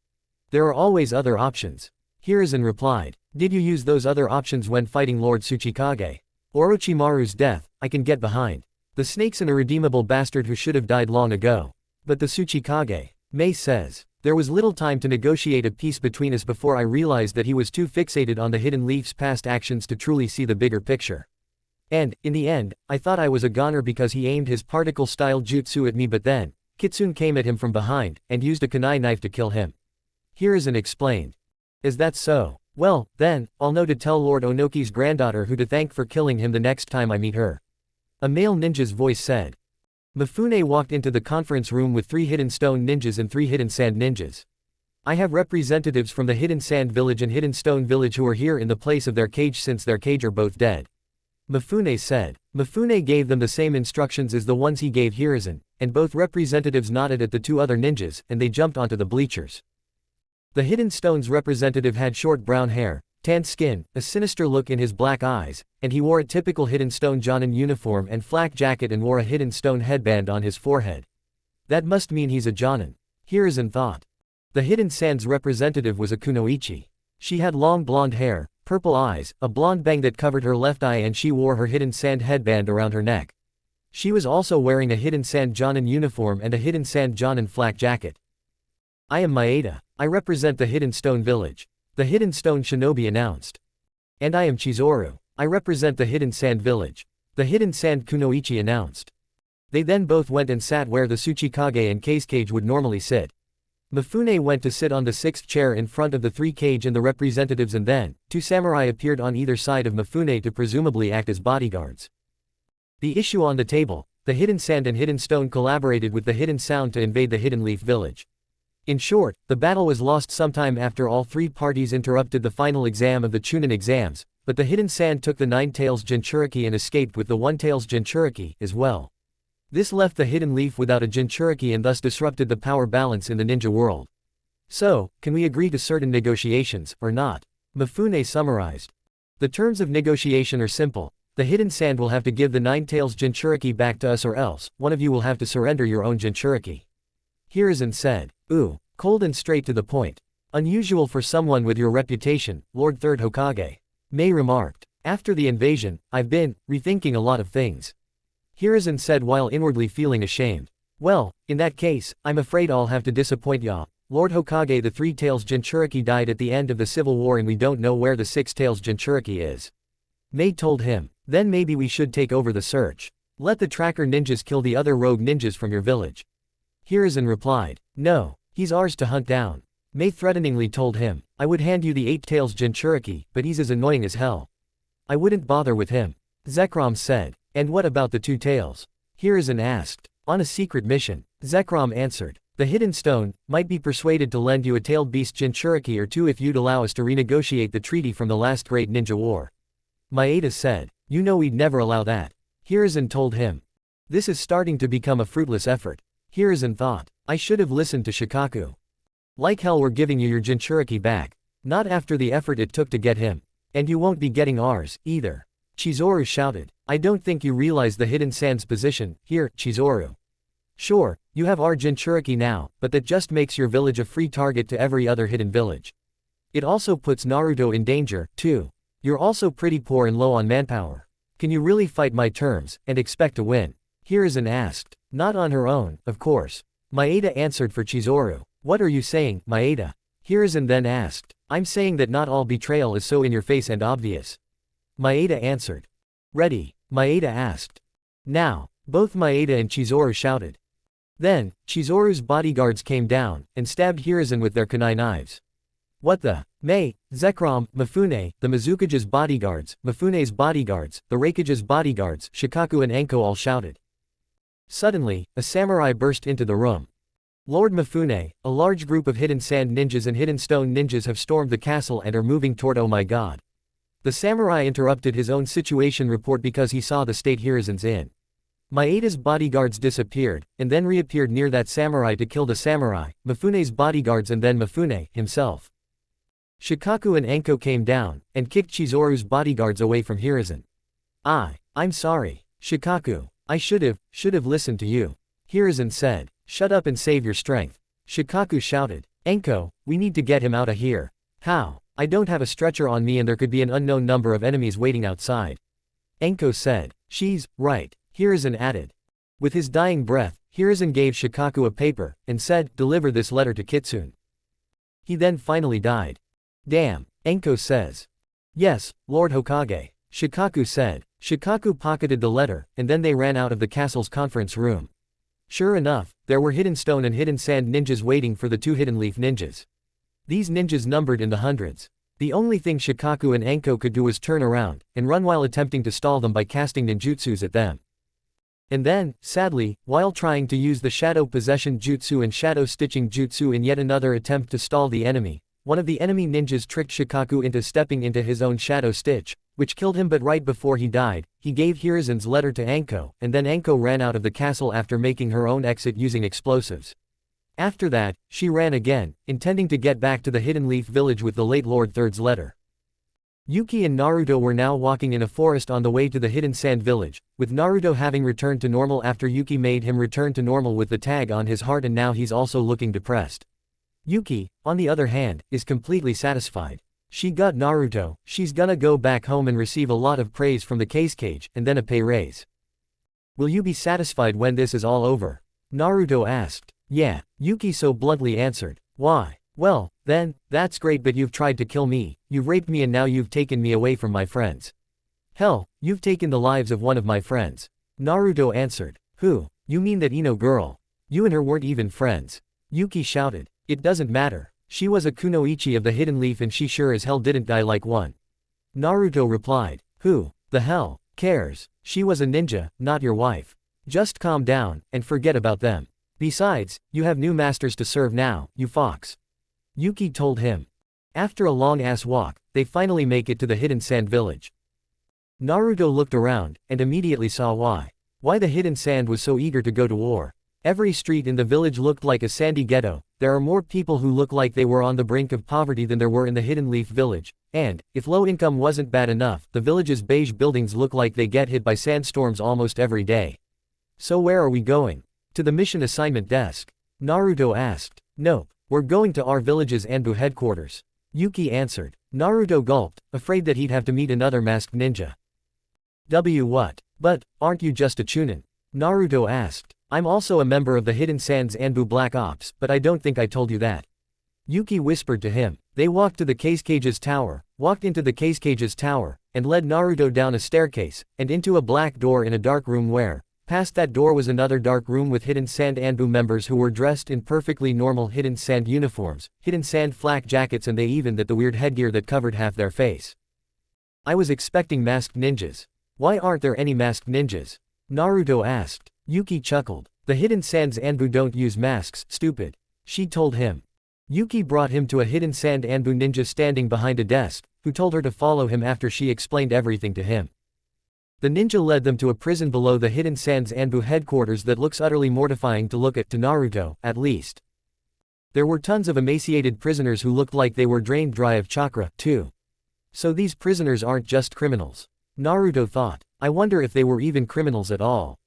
There are always other options. Hiruzen replied. Did you use those other options when fighting Lord Tsuchikage? Orochimaru's death, I can get behind. The snake's an irredeemable bastard who should have died long ago. But the Tsuchikage, Mei says. There was little time to negotiate a peace between us before I realized that he was too fixated on the hidden leaf's past actions to truly see the bigger picture. And, in the end, I thought I was a goner because he aimed his particle-style jutsu at me, but then, Kitsune came at him from behind, and used a kunai knife to kill him. Hiruzen explained. Is that so? Well, then, I'll know to tell Lord Onoki's granddaughter who to thank for killing him the next time I meet her. A male ninja's voice said. Mifune walked into the conference room with 3 hidden stone ninjas and 3 hidden sand ninjas. I have representatives from the hidden sand village and hidden stone village who are here in the place of their cage since their cage are both dead. Mifune said. Mifune gave them the same instructions as the ones he gave Hiruzen, and both representatives nodded at the 2 other ninjas, and they jumped onto the bleachers. The hidden stone's representative had short brown hair, tanned skin, a sinister look in his black eyes, and he wore a typical hidden stone Jonin uniform and flak jacket and wore a hidden stone headband on his forehead. That must mean he's a Jonin. Hiruzen thought. The hidden sand's representative was a kunoichi. She had long blonde hair, purple eyes, a blonde bang that covered her left eye, and she wore her hidden sand headband around her neck. She was also wearing a hidden sand Jonin uniform and a hidden sand Jonin flak jacket. I am Maeda. I represent the hidden stone village. The hidden stone shinobi announced. And I am Chizuru. I represent the hidden sand village. The hidden sand kunoichi announced. They then both went and sat where the Tsuchikage and Kage would normally sit. Mifune went to sit on the 6th chair in front of the 3 Kage and the representatives, and then, 2 samurai appeared on either side of Mifune to presumably act as bodyguards. The issue on the table, the hidden sand and hidden stone collaborated with the hidden sound to invade the hidden leaf village. In short, the battle was lost sometime after all 3 parties interrupted the final exam of the Chunin exams, but the hidden sand took the 9-tails Jinchuriki and escaped with the 1-tails Jinchuriki as well. This left the hidden leaf without a Jinchuriki and thus disrupted the power balance in the ninja world. So, can we agree to certain negotiations, or not? Mifune summarized. The terms of negotiation are simple. The hidden sand will have to give the 9-tails Jinchuriki back to us, or else, one of you will have to surrender your own Jinchuriki. Hiruzen said. Ooh, cold and straight to the point. Unusual for someone with your reputation, Lord 3rd Hokage. Mei remarked. After the invasion, I've been rethinking a lot of things. Hiruzen said while inwardly feeling ashamed. Well, in that case, I'm afraid I'll have to disappoint ya. Lord Hokage, the 3-tails Jinchuriki died at the end of the Civil War and we don't know where the 6-tails Jinchuriki is. Mei told him. Then maybe we should take over the search. Let the tracker ninjas kill the other rogue ninjas from your village. Hiruzen replied. No. He's ours to hunt down. Mei threateningly told him. I would hand you the 8-tails Jinchuriki, but he's as annoying as hell. I wouldn't bother with him. Zekrom said. And what about the 2 tails? Hiruzen asked. On a secret mission. Zekrom answered. The hidden stone might be persuaded to lend you a tailed beast Jinchuriki or 2 if you'd allow us to renegotiate the treaty from the last great ninja war. Maeda said. You know we'd never allow that. Hiruzen told him. This is starting to become a fruitless effort. Hiruzen thought. I should have listened to Shikaku. Like hell we're giving you your Jinchuriki back. Not after the effort it took to get him. And you won't be getting ours, either. Chizuru shouted. I don't think you realize the hidden sand's position. Here, Chizuru. Sure, you have our Jinchuriki now, but that just makes your village a free target to every other hidden village. It also puts Naruto in danger, too. You're also pretty poor and low on manpower. Can you really fight my terms, and expect to win? Hiruzen asked. Not on her own, of course. Maeda answered for Chizuru. What are you saying, Maeda? Hiruzen then asked. I'm saying that not all betrayal is so in your face and obvious. Maeda answered. Ready? Maeda asked. Now, both Maeda and Chizuru shouted. Then, Chizuru's bodyguards came down, and stabbed Hiruzen with their kunai knives. What the? Mei, Zekrom, Mifune, the Mizukage's bodyguards, Mifune's bodyguards, the Reikage's bodyguards, Shikaku and Enko all shouted. Suddenly, a samurai burst into the room. Lord Mifune, a large group of hidden sand ninjas and hidden stone ninjas have stormed the castle and are moving toward. Oh my god. The samurai interrupted his own situation report because he saw the state Hiruzen's in. Maeda's bodyguards disappeared, and then reappeared near that samurai to kill the samurai, Mifune's bodyguards and then Mifune, himself. Shikaku and Anko came down, and kicked Chizoru's bodyguards away from Hiruzen. I'm sorry, Shikaku. I should've listened to you. Hiruzen said. Shut up and save your strength. Shikaku shouted. Anko, we need to get him out of here. How? I don't have a stretcher on me and there could be an unknown number of enemies waiting outside. Anko said. She's right, Hiruzen added. With his dying breath, Hiruzen gave Shikaku a paper, and said, deliver this letter to Kitsune. He then finally died. Damn, Anko says. Yes, Lord Hokage, Shikaku said. Shikaku pocketed the letter, and then they ran out of the castle's conference room. Sure enough, there were hidden stone and hidden sand ninjas waiting for the 2 hidden leaf ninjas. These ninjas numbered in the hundreds. The only thing Shikaku and Anko could do was turn around, and run while attempting to stall them by casting ninjutsus at them. And then, sadly, while trying to use the shadow possession jutsu and shadow stitching jutsu in yet another attempt to stall the enemy, one of the enemy ninjas tricked Shikaku into stepping into his own shadow stitch, which killed him, but right before he died, he gave Hiruzen's letter to Anko, and then Anko ran out of the castle after making her own exit using explosives. After that, she ran again, intending to get back to the Hidden Leaf Village with the late Lord Third's letter. Yuki and Naruto were now walking in a forest on the way to the Hidden Sand Village, with Naruto having returned to normal after Yuki made him return to normal with the tag on his heart, and now he's also looking depressed. Yuki, on the other hand, is completely satisfied. She got Naruto, she's gonna go back home and receive a lot of praise from the cage, and then a pay raise. Will you be satisfied when this is all over? Naruto asked. Yeah, Yuki so bluntly answered. Why? Well, then, that's great, but you've tried to kill me, you've raped me, and now you've taken me away from my friends. Hell, you've taken the lives of one of my friends. Naruto answered. Who? You mean that Ino girl? You and her weren't even friends. Yuki shouted. It doesn't matter. She was a kunoichi of the Hidden Leaf and she sure as hell didn't die like one. Naruto replied. Who the hell cares? She was a ninja, not your wife. Just calm down, and forget about them. Besides, you have new masters to serve now, you fox. Yuki told him. After a long-ass walk, they finally make it to the Hidden Sand Village. Naruto looked around, and immediately saw why. Why the Hidden Sand was so eager to go to war. Every street in the village looked like a sandy ghetto. There are more people who look like they were on the brink of poverty than there were in the Hidden Leaf Village, and, if low income wasn't bad enough, the village's beige buildings look like they get hit by sandstorms almost every day. So where are we going? To the mission assignment desk. Naruto asked. Nope, we're going to our village's Anbu headquarters. Yuki answered. Naruto gulped, afraid that he'd have to meet another masked ninja. What? But, aren't you just a chunin? Naruto asked. I'm also a member of the Hidden Sands Anbu Black Ops, but I don't think I told you that. Yuki whispered to him. They walked to the Kage's tower, walked into the Kage's tower, and led Naruto down a staircase, and into a black door in a dark room where, past that door was another dark room with Hidden Sand Anbu members who were dressed in perfectly normal Hidden Sand uniforms, Hidden Sand flak jackets, and they even that the weird headgear that covered half their face. I was expecting masked ninjas. Why aren't there any masked ninjas? Naruto asked. Yuki chuckled. The Hidden Sands Anbu don't use masks, stupid. She told him. Yuki brought him to a Hidden Sand Anbu ninja standing behind a desk, who told her to follow him after she explained everything to him. The ninja led them to a prison below the Hidden Sands Anbu headquarters that looks utterly mortifying to look at, to Naruto, at least. There were tons of emaciated prisoners who looked like they were drained dry of chakra, too. So these prisoners aren't just criminals. Naruto thought. I wonder if they were even criminals at all.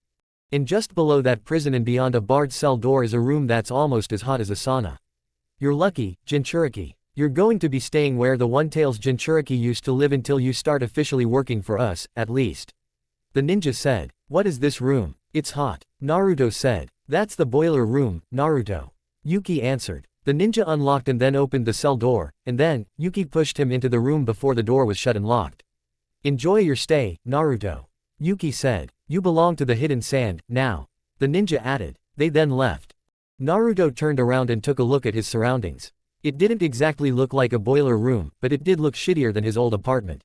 And just below that prison and beyond a barred cell door is a room that's almost as hot as a sauna. You're lucky, Jinchuriki. You're going to be staying where the One-Tails Jinchuriki used to live until you start officially working for us, at least. The ninja said. What is this room? It's hot. Naruto said. That's the boiler room, Naruto. Yuki answered. The ninja unlocked and then opened the cell door, and then, Yuki pushed him into the room before the door was shut and locked. Enjoy your stay, Naruto. Yuki said. You belong to the Hidden Sand, now. The ninja added. They then left. Naruto turned around and took a look at his surroundings. It didn't exactly look like a boiler room, but it did look shittier than his old apartment.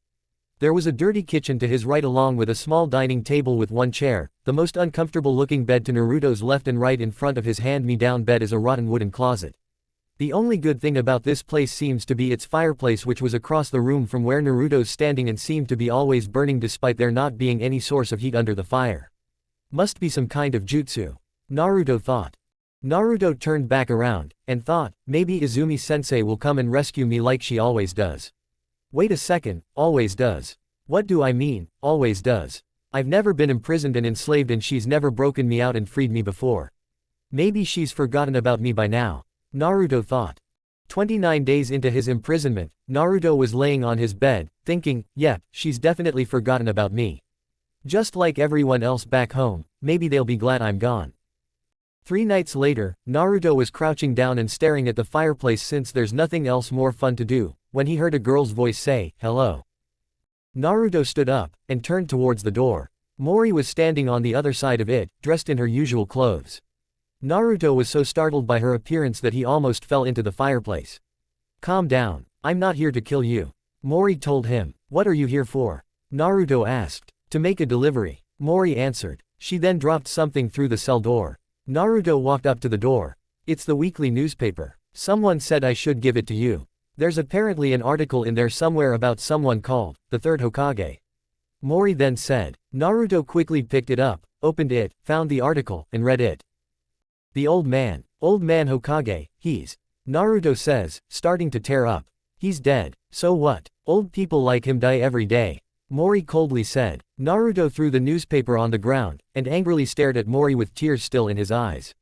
There was a dirty kitchen to his right along with a small dining table with one chair. The most uncomfortable looking bed to Naruto's left, and right in front of his hand-me-down bed is a rotten wooden closet. The only good thing about this place seems to be its fireplace, which was across the room from where Naruto's standing and seemed to be always burning despite there not being any source of heat under the fire. Must be some kind of jutsu. Naruto thought. Naruto turned back around, and thought, maybe Izumi-sensei will come and rescue me like she always does. Wait a second, always does. What do I mean, always does? I've never been imprisoned and enslaved and she's never broken me out and freed me before. Maybe she's forgotten about me by now, Naruto thought. 29 days into his imprisonment, Naruto was laying on his bed, thinking, yep, she's definitely forgotten about me. Just like everyone else back home, maybe they'll be glad I'm gone. 3 nights later, Naruto was crouching down and staring at the fireplace since there's nothing else more fun to do, when he heard a girl's voice say, hello. Naruto stood up, and turned towards the door. Mori was standing on the other side of it, dressed in her usual clothes. Naruto was so startled by her appearance that he almost fell into the fireplace. Calm down, I'm not here to kill you. Mori told him. What are you here for? Naruto asked. To make a delivery, Mori answered. She then dropped something through the cell door. Naruto walked up to the door. It's the weekly newspaper. Someone said I should give it to you. There's apparently an article in there somewhere about someone called the third Hokage. Mori then said. Naruto quickly picked it up, opened it, found the article, and read it. The old man Hokage, he's. Naruto says, starting to tear up. He's dead, so what? Old people like him die every day. Mori coldly said. Naruto threw the newspaper on the ground, and angrily stared at Mori with tears still in his eyes.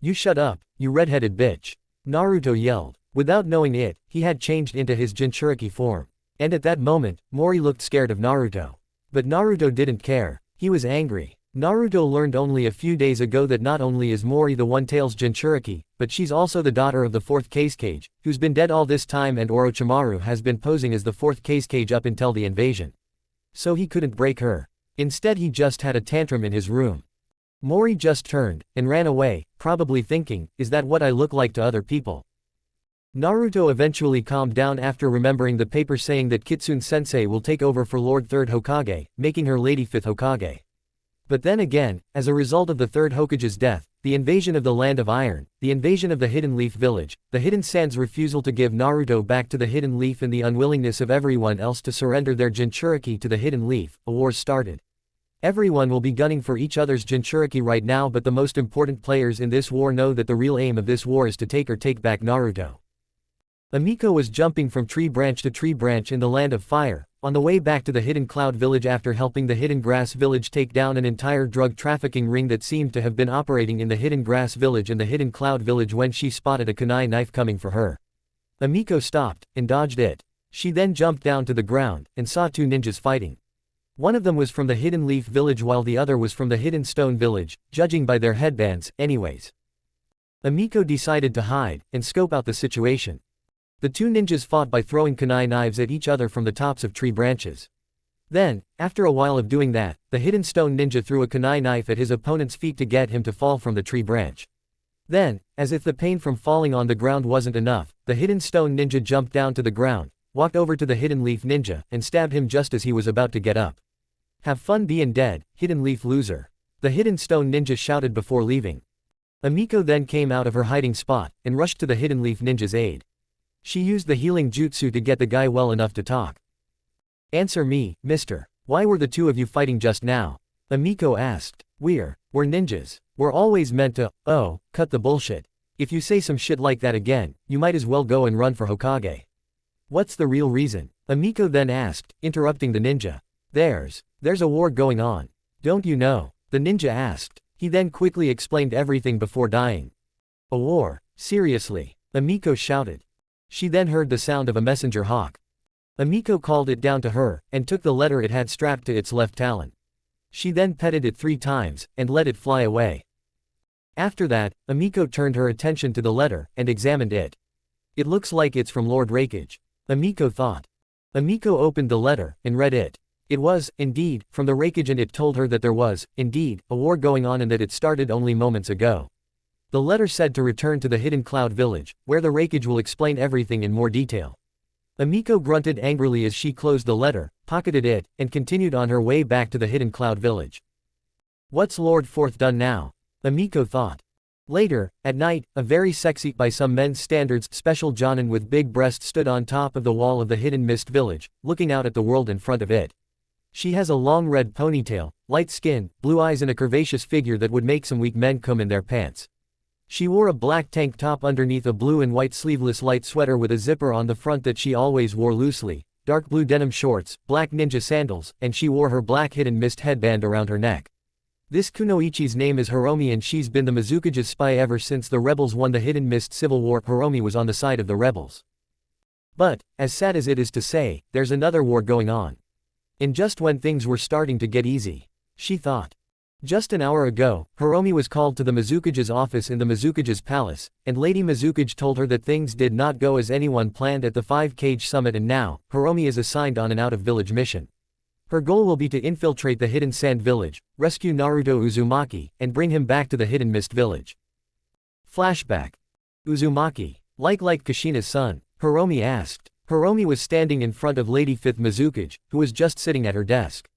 You shut up, you red-headed bitch. Naruto yelled. Without knowing it, he had changed into his Jinchuriki form. And at that moment, Mori looked scared of Naruto. But Naruto didn't care. He was angry. Naruto learned only a few days ago that not only is Mori the One-Tails Jinchuriki, but she's also the daughter of the fourth Kazekage, who's been dead all this time, and Orochimaru has been posing as the fourth Kazekage up until the invasion. So he couldn't break her. Instead he just had a tantrum in his room. Mori just turned, and ran away, probably thinking, is that what I look like to other people? Naruto eventually calmed down after remembering the paper saying that Kitsune-sensei will take over for Lord Third Hokage, making her Lady Fifth Hokage. But then again, as a result of the Third Hokage's death, the invasion of the Land of Iron, the invasion of the Hidden Leaf Village, the Hidden Sand's refusal to give Naruto back to the Hidden Leaf, and the unwillingness of everyone else to surrender their Jinchuriki to the Hidden Leaf, a war started. Everyone will be gunning for each other's Jinchuriki right now, but the most important players in this war know that the real aim of this war is to take back Naruto. Amiko was jumping from tree branch to tree branch in the Land of Fire, on the way back to the Hidden Cloud Village after helping the Hidden Grass Village take down an entire drug trafficking ring that seemed to have been operating in the Hidden Grass Village and the Hidden Cloud Village when she spotted a kunai knife coming for her. Amiko stopped, and dodged it. She then jumped down to the ground, and saw 2 ninjas fighting. One of them was from the Hidden Leaf Village while the other was from the Hidden Stone Village, judging by their headbands, anyways. Amiko decided to hide, and scope out the situation. The 2 ninjas fought by throwing kunai knives at each other from the tops of tree branches. Then, after a while of doing that, the Hidden Stone Ninja threw a kunai knife at his opponent's feet to get him to fall from the tree branch. Then, as if the pain from falling on the ground wasn't enough, the Hidden Stone Ninja jumped down to the ground, walked over to the Hidden Leaf Ninja, and stabbed him just as he was about to get up. Have fun being dead, Hidden Leaf loser. The Hidden Stone Ninja shouted before leaving. Amiko then came out of her hiding spot, and rushed to the Hidden Leaf Ninja's aid. She used the healing jutsu to get the guy well enough to talk. Answer me, mister. Why were the 2 of you fighting just now? Amiko asked. We're ninjas. We're always meant to, cut the bullshit. If you say some shit like that again, you might as well go and run for Hokage. What's the real reason? Amiko then asked, interrupting the ninja. There's a war going on. Don't you know? The ninja asked. He then quickly explained everything before dying. A war? Seriously? Amiko shouted. She then heard the sound of a messenger hawk. Amiko called it down to her, and took the letter it had strapped to its left talon. She then petted it 3 times, and let it fly away. After that, Amiko turned her attention to the letter, and examined it. It looks like it's from Lord Raikage. Amiko thought. Amiko opened the letter, and read it. It was, indeed, from the Raikage, and it told her that there was, indeed, a war going on and that it started only moments ago. The letter said to return to the Hidden Cloud Village, where the Raikage will explain everything in more detail. Amiko grunted angrily as she closed the letter, pocketed it, and continued on her way back to the Hidden Cloud Village. What's Lord Fourth done now? Amiko thought. Later, at night, a very sexy, by some men's standards, special jonin with big breasts stood on top of the wall of the Hidden Mist Village, looking out at the world in front of it. She has a long red ponytail, light skin, blue eyes, and a curvaceous figure that would make some weak men come in their pants. She wore a black tank top underneath a blue and white sleeveless light sweater with a zipper on the front that she always wore loosely, dark blue denim shorts, black ninja sandals, and she wore her black hidden mist headband around her neck. This kunoichi's name is Hiromi and she's been the Mizukage's spy ever since the rebels won the Hidden Mist Civil War. Hiromi was on the side of the rebels. But, as sad as it is to say, there's another war going on. And just when things were starting to get easy, she thought. Just an hour ago, Hiromi was called to the Mizukage's office in the Mizukage's palace, and Lady Mizukage told her that things did not go as anyone planned at the 5-Cage Summit and now, Hiromi is assigned on an out-of-village mission. Her goal will be to infiltrate the Hidden Sand Village, rescue Naruto Uzumaki, and bring him back to the Hidden Mist Village. Flashback. Uzumaki. Like Kushina's son? Hiromi asked. Hiromi was standing in front of Lady Fifth Mizukage, who was just sitting at her desk.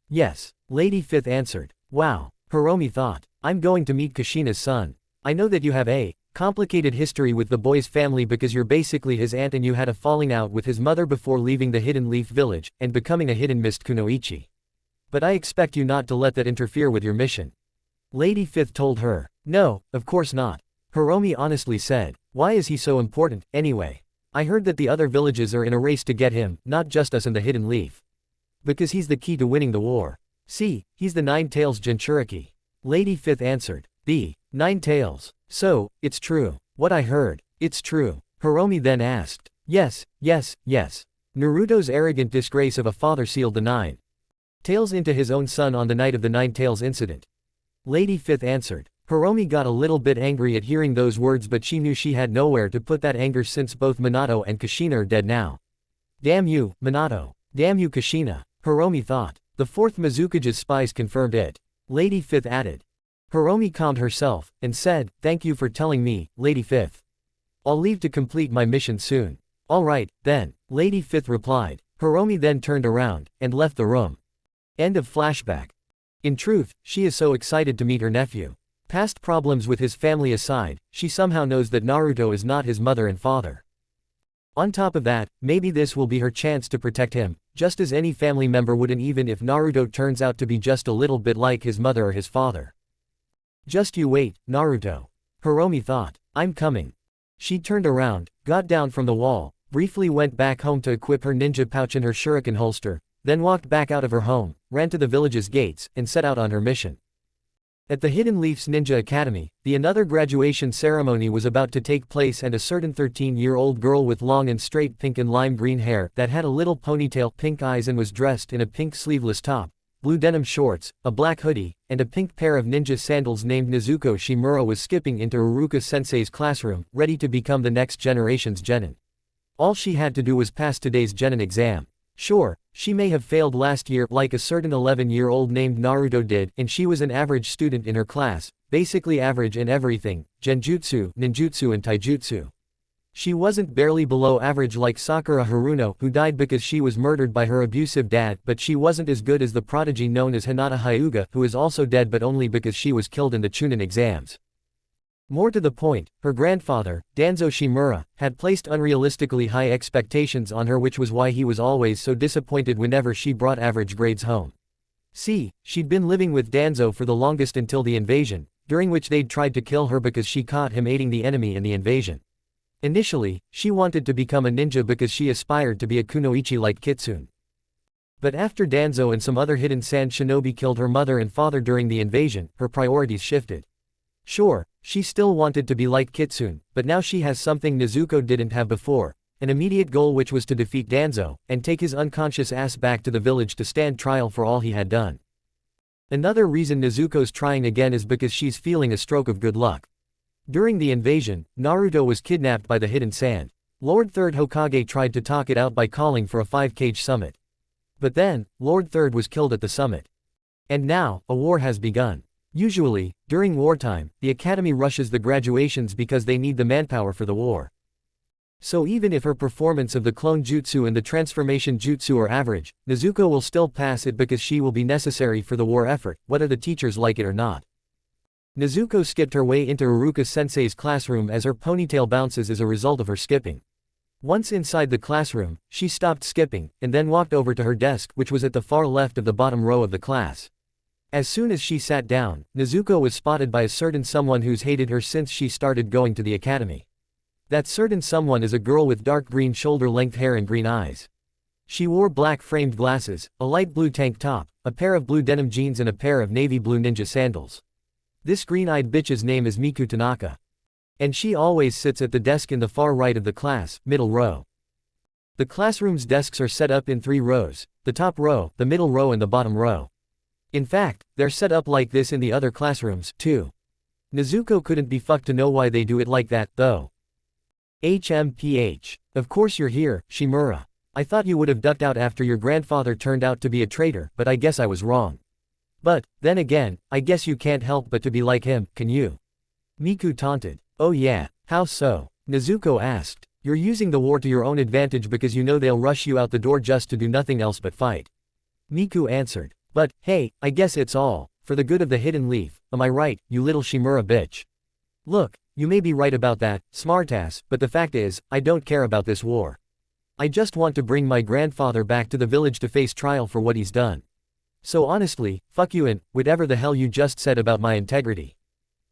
Yes. Lady Fifth answered. Wow. Hiromi thought. I'm going to meet Kushina's son. I know that you have a complicated history with the boy's family because you're basically his aunt and you had a falling out with his mother before leaving the Hidden Leaf Village and becoming a Hidden Mist Kunoichi. But I expect you not to let that interfere with your mission. Lady Fifth told her. No, of course not. Hiromi honestly said. Why is he so important, anyway? I heard that the other villages are in a race to get him, not just us and the Hidden Leaf. Because he's the key to winning the war. See, he's the Nine Tails Jinchuriki. Lady Fifth answered. The Nine Tails. So, it's true. What I heard. It's true. Hiromi then asked. Yes, yes, yes. Naruto's arrogant disgrace of a father sealed the Nine Tails into his own son on the night of the Nine Tails incident. Lady Fifth answered. Hiromi got a little bit angry at hearing those words but she knew she had nowhere to put that anger since both Minato and Kushina are dead now. Damn you, Minato. Damn you Kushina. Hiromi thought. The fourth Mizukage's spies confirmed it. Lady Fifth added. Hiromi calmed herself, and said, thank you for telling me, Lady Fifth. I'll leave to complete my mission soon. Alright, then, Lady Fifth replied. Hiromi then turned around, and left the room. End of flashback. In truth, she is so excited to meet her nephew. Past problems with his family aside, she somehow knows that Naruto is not his mother and father. On top of that, maybe this will be her chance to protect him, just as any family member would, and even if Naruto turns out to be just a little bit like his mother or his father. Just you wait, Naruto. Hiromi thought. I'm coming. She turned around, got down from the wall, briefly went back home to equip her ninja pouch in her shuriken holster, then walked back out of her home, ran to the village's gates, and set out on her mission. At the Hidden Leaf's Ninja Academy, the another graduation ceremony was about to take place and a certain 13-year-old girl with long and straight pink and lime green hair that had a little ponytail, pink eyes and was dressed in a pink sleeveless top, blue denim shorts, a black hoodie, and a pink pair of ninja sandals named Nezuko Shimura was skipping into Iruka-sensei's classroom, ready to become the next generation's genin. All she had to do was pass today's genin exam. Sure, she may have failed last year like a certain 11-year-old named Naruto did, and she was an average student in her class, basically average in everything, genjutsu, ninjutsu and taijutsu. She wasn't barely below average like Sakura Haruno, who died because she was murdered by her abusive dad, but she wasn't as good as the prodigy known as Hinata Hyuga, who is also dead but only because she was killed in the Chunin exams. More to the point, her grandfather, Danzo Shimura, had placed unrealistically high expectations on her, which was why he was always so disappointed whenever she brought average grades home. See, she'd been living with Danzo for the longest until the invasion, during which they'd tried to kill her because she caught him aiding the enemy in the invasion. Initially, she wanted to become a ninja because she aspired to be a kunoichi like Kitsune. But after Danzo and some other hidden sand shinobi killed her mother and father during the invasion, her priorities shifted. Sure, she still wanted to be like Kitsune, but now she has something Nezuko didn't have before, an immediate goal which was to defeat Danzo, and take his unconscious ass back to the village to stand trial for all he had done. Another reason Nezuko's trying again is because she's feeling a stroke of good luck. During the invasion, Naruto was kidnapped by the Hidden Sand. Lord Third Hokage tried to talk it out by calling for a 5-cage summit. But then, Lord Third was killed at the summit. And now, a war has begun. Usually, during wartime, the academy rushes the graduations because they need the manpower for the war. So even if her performance of the clone jutsu and the transformation jutsu are average, Nezuko will still pass it because she will be necessary for the war effort, whether the teachers like it or not. Nezuko skipped her way into Iruka-sensei's classroom as her ponytail bounces as a result of her skipping. Once inside the classroom, she stopped skipping, and then walked over to her desk, which was at the far left of the bottom row of the class. As soon as she sat down, Nezuko was spotted by a certain someone who's hated her since she started going to the academy. That certain someone is a girl with dark green shoulder-length hair and green eyes. She wore black framed glasses, a light blue tank top, a pair of blue denim jeans and a pair of navy blue ninja sandals. This green-eyed bitch's name is Miku Tanaka. And she always sits at the desk in the far right of the class, middle row. The classroom's desks are set up in 3 rows, the top row, the middle row and the bottom row. In fact, they're set up like this in the other classrooms, too. Nezuko couldn't be fucked to know why they do it like that, though. HMPH. Of course you're here, Shimura. I thought you would have ducked out after your grandfather turned out to be a traitor, but I guess I was wrong. But, then again, I guess you can't help but to be like him, can you? Miku taunted. Oh yeah, how so? Nezuko asked. You're using the war to your own advantage because you know they'll rush you out the door just to do nothing else but fight. Miku answered. But, hey, I guess it's all for the good of the hidden leaf, am I right, you little Shimura bitch? Look, you may be right about that, smartass, but the fact is, I don't care about this war. I just want to bring my grandfather back to the village to face trial for what he's done. So honestly, fuck you and whatever the hell you just said about my integrity.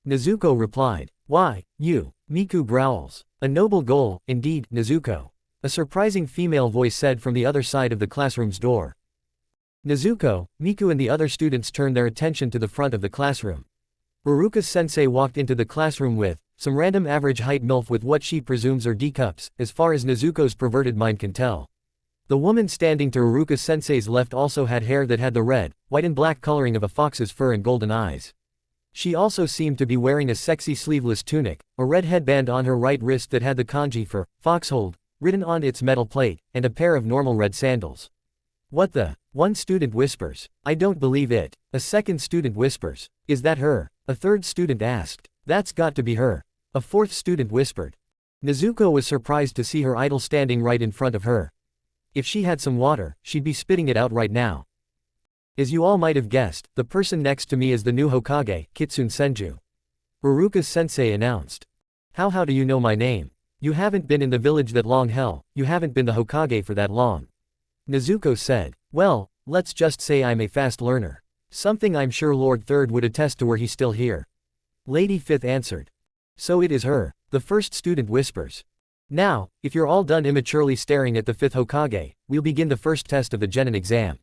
Nezuko replied. Why, you? Miku growls. A noble goal, indeed, Nezuko. A surprising female voice said from the other side of the classroom's door. Nezuko, Miku and the other students turned their attention to the front of the classroom. Uruka-sensei walked into the classroom with some random average height MILF with what she presumes are D cups, as far as Nezuko's perverted mind can tell. The woman standing to Uruka-sensei's left also had hair that had the red, white and black coloring of a fox's fur and golden eyes. She also seemed to be wearing a sexy sleeveless tunic, a red headband on her right wrist that had the kanji for foxhold written on its metal plate, and a pair of normal red sandals. What the? One student whispers. I don't believe it. A second student whispers. Is that her? A third student asked. That's got to be her. A fourth student whispered. Nezuko was surprised to see her idol standing right in front of her. If she had some water, she'd be spitting it out right now. As you all might have guessed, the person next to me is the new Hokage, Kitsune Senju. Uruka-sensei announced. How do you know my name? You haven't been in the village that long, hell, you haven't been the Hokage for that long. Nezuko said. Well, let's just say I'm a fast learner. Something I'm sure Lord Third would attest to were he still here. Lady Fifth answered. So it is her. The first student whispers. Now, if you're all done immaturely staring at the 5th Hokage, we'll begin the first test of the Genin exam.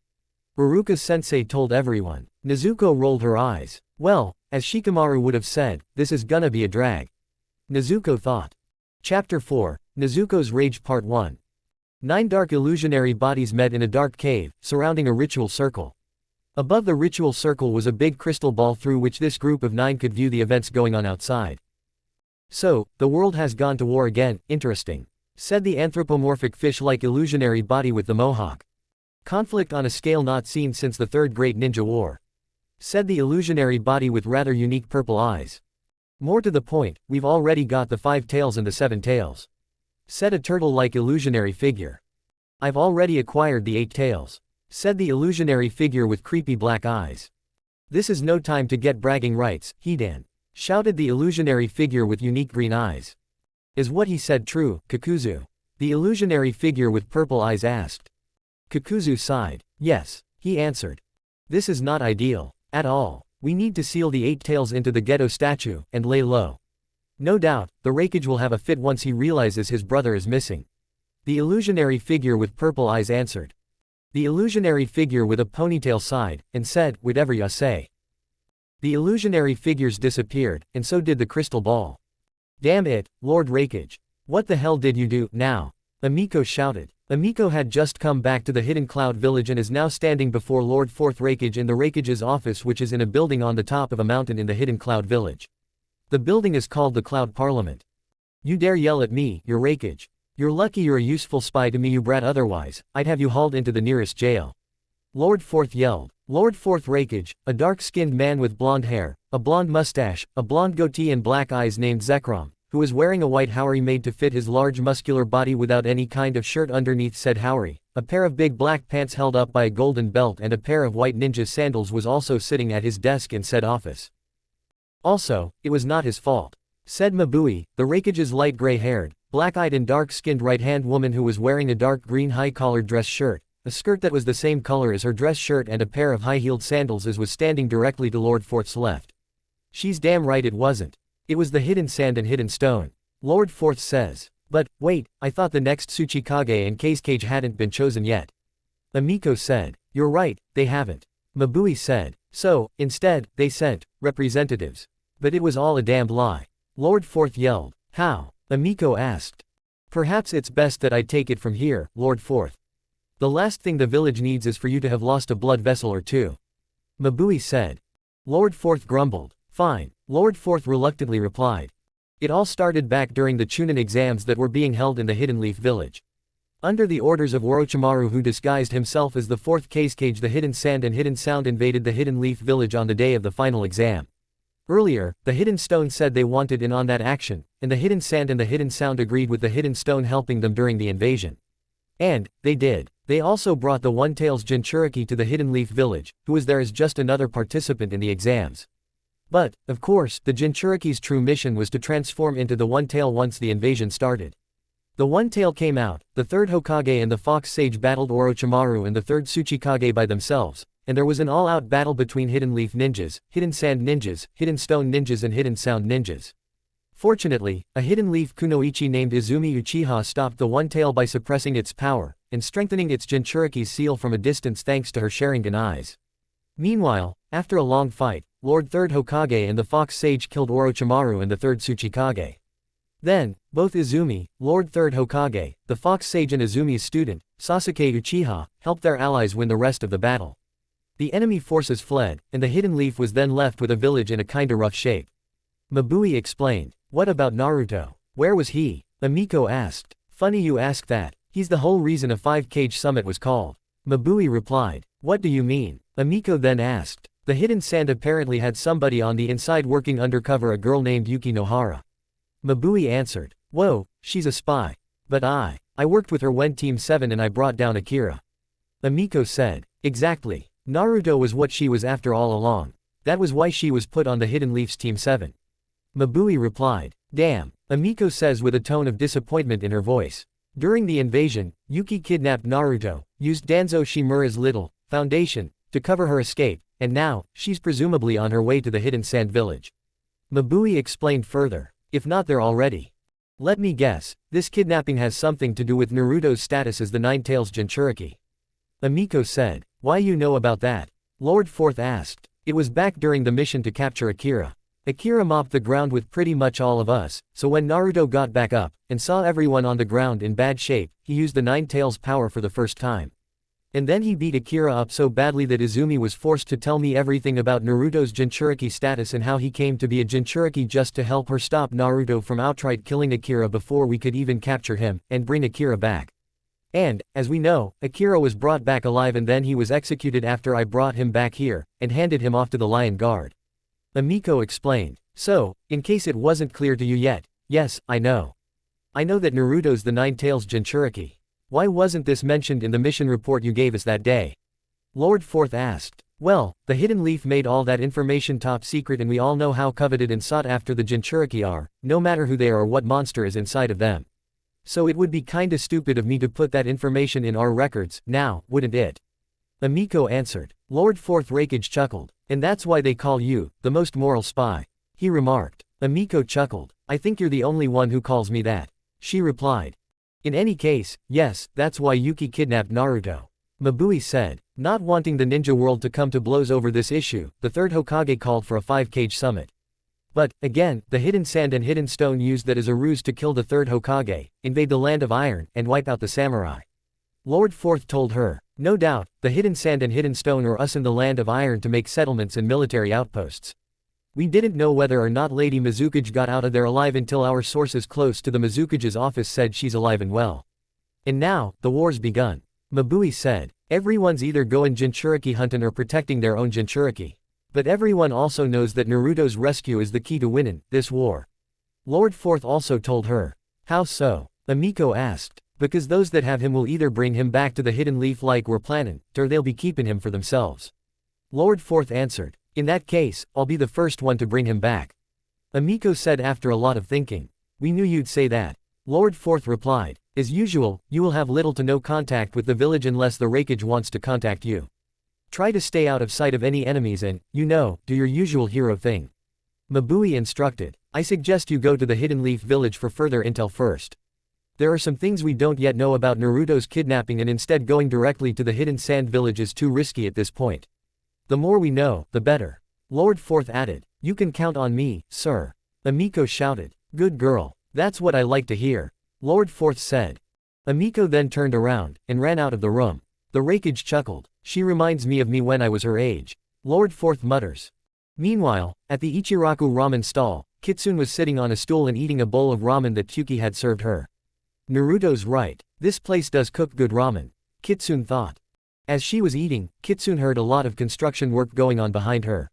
Uruka-sensei told everyone. Nezuko rolled her eyes. Well, as Shikamaru would have said, this is gonna be a drag. Nezuko thought. Chapter 4, Nezuko's Rage Part 1. 9 dark illusionary bodies met in a dark cave, surrounding a ritual circle. Above the ritual circle was a big crystal ball through which this group of 9 could view the events going on outside. So, the world has gone to war again, interesting. Said the anthropomorphic fish-like illusionary body with the mohawk. Conflict on a scale not seen since the Third Great Ninja War. Said the illusionary body with rather unique purple eyes. More to the point, we've already got the 5 tails and the 7 tails. Said a turtle-like illusionary figure. I've already acquired the 8 tails. Said the illusionary figure with creepy black eyes. This is no time to get bragging rights, Hidan. Shouted the illusionary figure with unique green eyes. Is what he said true, Kakuzu? The illusionary figure with purple eyes asked. Kakuzu sighed. Yes, he answered. This is not ideal. At all. We need to seal the 8 tails into the ghetto statue, and lay low. No doubt, the Raikage will have a fit once he realizes his brother is missing. The illusionary figure with purple eyes answered. The illusionary figure with a ponytail sighed, and said, whatever ya say. The illusionary figures disappeared, and so did the crystal ball. Damn it, Lord Raikage. What the hell did you do, now? Amiko shouted. Amiko had just come back to the Hidden Cloud Village and is now standing before Lord Fourth Raikage in the Raikage's office, which is in a building on the top of a mountain in the Hidden Cloud Village. The building is called the Cloud Parliament. You dare yell at me, your Raikage. You're lucky you're a useful spy to me, you brat, otherwise, I'd have you hauled into the nearest jail. Lord Fourth yelled. Lord Fourth Raikage, a dark-skinned man with blonde hair, a blonde mustache, a blonde goatee and black eyes named Zekrom, who was wearing a white haori made to fit his large muscular body without any kind of shirt underneath said haori, a pair of big black pants held up by a golden belt and a pair of white ninja sandals, was also sitting at his desk in said office. Also, it was not his fault. Said Mabui, the Raikage's light gray-haired, black-eyed and dark-skinned right-hand woman who was wearing a dark green high-collared dress shirt, a skirt that was the same color as her dress shirt and a pair of high-heeled sandals as was standing directly to Lord Fourth's left. She's damn right it wasn't. It was the hidden sand and hidden stone. Lord Fourth says. But, wait, I thought the next Tsuchikage and Kazekage hadn't been chosen yet. Amiko said. You're right, they haven't. Mabui said. So, instead, they sent representatives. But it was all a damned lie. Lord Fourth yelled. How? Amiko asked. Perhaps it's best that I take it from here, Lord Fourth. The last thing the village needs is for you to have lost a blood vessel or two. Mabui said. Lord Fourth grumbled. Fine, Lord Fourth reluctantly replied. It all started back during the Chunin exams that were being held in the Hidden Leaf village. Under the orders of Orochimaru, who disguised himself as the fourth Kazekage, the Hidden Sand and Hidden Sound invaded the Hidden Leaf village on the day of the final exam. Earlier, the Hidden Stone said they wanted in on that action, and the Hidden Sand and the Hidden Sound agreed with the Hidden Stone helping them during the invasion. And, they did. They also brought the One-Tails Jinchuriki to the Hidden Leaf village, who was there as just another participant in the exams. But, of course, the Jinchuriki's true mission was to transform into the One-Tail once the invasion started. The One-Tail came out, the third Hokage and the Fox Sage battled Orochimaru and the third Tsuchikage by themselves, and there was an all-out battle between Hidden Leaf ninjas, Hidden Sand ninjas, Hidden Stone ninjas and Hidden Sound ninjas. Fortunately, a Hidden Leaf kunoichi named Izumi Uchiha stopped the One-Tail by suppressing its power, and strengthening its Jinchuriki's seal from a distance thanks to her Sharingan eyes. Meanwhile, after a long fight, Lord Third Hokage and the Fox Sage killed Orochimaru and the third Tsuchikage. Then, both Izumi, Lord Third Hokage, the Fox Sage and Izumi's student, Sasuke Uchiha, helped their allies win the rest of the battle. The enemy forces fled, and the Hidden Leaf was then left with a village in a kinda rough shape. Mabui explained. What about Naruto? Where was he? Amiko asked. Funny you ask that. He's the whole reason a 5-Kage summit was called. Mabui replied. What do you mean? Amiko then asked. The Hidden Sand apparently had somebody on the inside working undercover, a girl named Yuki Nohara. Mabui answered. Whoa, she's a spy. But I worked with her when Team 7 and I brought down Akira. Amiko said. Exactly. Naruto was what she was after all along. That was why she was put on the Hidden Leaf's Team 7. Mabui replied. Damn, Amiko says with a tone of disappointment in her voice. During the invasion, Yuki kidnapped Naruto, used Danzo Shimura's little foundation to cover her escape, and now, she's presumably on her way to the Hidden Sand village. Mabui explained further. If not there already. Let me guess, this kidnapping has something to do with Naruto's status as the Nine-Tails Jinchuriki. Amiko said. Why you know about that? Lord Fourth asked. It was back during the mission to capture Akira. Akira mopped the ground with pretty much all of us, so when Naruto got back up, and saw everyone on the ground in bad shape, he used the Nine-Tails power for the first time. And then he beat Akira up so badly that Izumi was forced to tell me everything about Naruto's Jinchuriki status and how he came to be a Jinchuriki just to help her stop Naruto from outright killing Akira before we could even capture him, and bring Akira back. And, as we know, Akira was brought back alive and then he was executed after I brought him back here, and handed him off to the Lion Guard. Amiko explained. So, in case it wasn't clear to you yet, yes, I know. I know that Naruto's the Nine-Tails Jinchuriki. Why wasn't this mentioned in the mission report you gave us that day? Lord Fourth asked. Well, the Hidden Leaf made all that information top secret and we all know how coveted and sought after the Jinchuriki are, no matter who they are or what monster is inside of them. So it would be kinda stupid of me to put that information in our records, now, wouldn't it? Amiko answered. Lord Fourth Rakage chuckled. And that's why they call you, the most moral spy. He remarked. Amiko chuckled. I think you're the only one who calls me that. She replied. In any case, yes, that's why Yuki kidnapped Naruto. Mabui said. Not wanting the ninja world to come to blows over this issue, the third Hokage called for a 5-Kage summit. But, again, the Hidden Sand and Hidden Stone used that as a ruse to kill the third Hokage, invade the land of iron, and wipe out the samurai. Lord Fourth told her. No doubt, the Hidden Sand and Hidden Stone are us in the land of iron to make settlements and military outposts. We didn't know whether or not Lady Mizukage got out of there alive until our sources close to the Mizukage's office said she's alive and well. And now, the war's begun. Mabui said. Everyone's either going Jinchuriki hunting or protecting their own Jinchuriki. But everyone also knows that Naruto's rescue is the key to winning this war. Lord Fourth also told her. How so? Amiko asked. Because those that have him will either bring him back to the Hidden Leaf like we're planning, or they'll be keeping him for themselves. Lord Fourth answered. In that case, I'll be the first one to bring him back. Amiko said after a lot of thinking. We knew you'd say that. Lord Fourth replied. As usual, you will have little to no contact with the village unless the Raikage wants to contact you. Try to stay out of sight of any enemies and, do your usual hero thing. Mabui instructed. I suggest you go to the Hidden Leaf village for further intel first. There are some things we don't yet know about Naruto's kidnapping, and instead going directly to the Hidden Sand village is too risky at this point. The more we know, the better. Lord Fourth added. You can count on me, sir. Amiko shouted. Good girl. That's what I like to hear. Lord Fourth said. Amiko then turned around, and ran out of the room. The Raikage chuckled. She reminds me of me when I was her age. Lord Fourth mutters. Meanwhile, at the Ichiraku ramen stall, Kitsune was sitting on a stool and eating a bowl of ramen that Kyuki had served her. Naruto's right. This place does cook good ramen. Kitsune thought. As she was eating, Kitsune heard a lot of construction work going on behind her.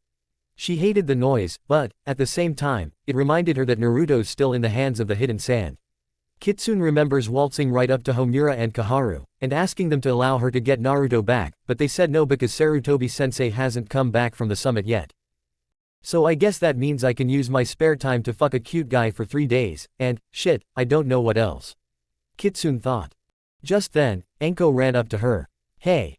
She hated the noise, but, at the same time, it reminded her that Naruto's still in the hands of the Hidden Sand. Kitsune remembers waltzing right up to Homura and Kaharu, and asking them to allow her to get Naruto back, but they said no because Sarutobi-sensei hasn't come back from the summit yet. So I guess that means I can use my spare time to fuck a cute guy for 3 days, and, shit, I don't know what else. Kitsune thought. Just then, Enko ran up to her. Hey,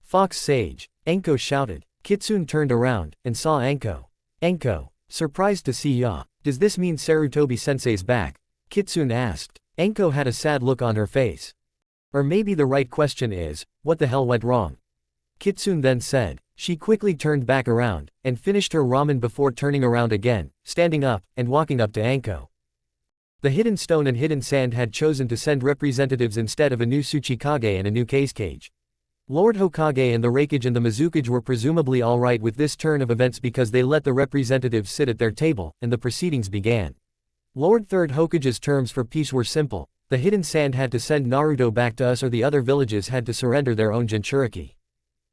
Fox Sage, Enko shouted. Kitsune turned around, and saw Enko. Enko, surprised to see ya. Does this mean Sarutobi-sensei's back? Kitsune asked. Enko had a sad look on her face. Or maybe the right question is, what the hell went wrong? Kitsune then said. She quickly turned back around, and finished her ramen before turning around again, standing up, and walking up to Enko. The Hidden Stone and Hidden Sand had chosen to send representatives instead of a new Tsuchikage and a new Kazekage. Lord Hokage and the Raikage and the Mizukage were presumably alright with this turn of events because they let the representatives sit at their table, and the proceedings began. Lord Third Hokage's terms for peace were simple. The Hidden Sand had to send Naruto back to us, or the other villages had to surrender their own Jinchuriki.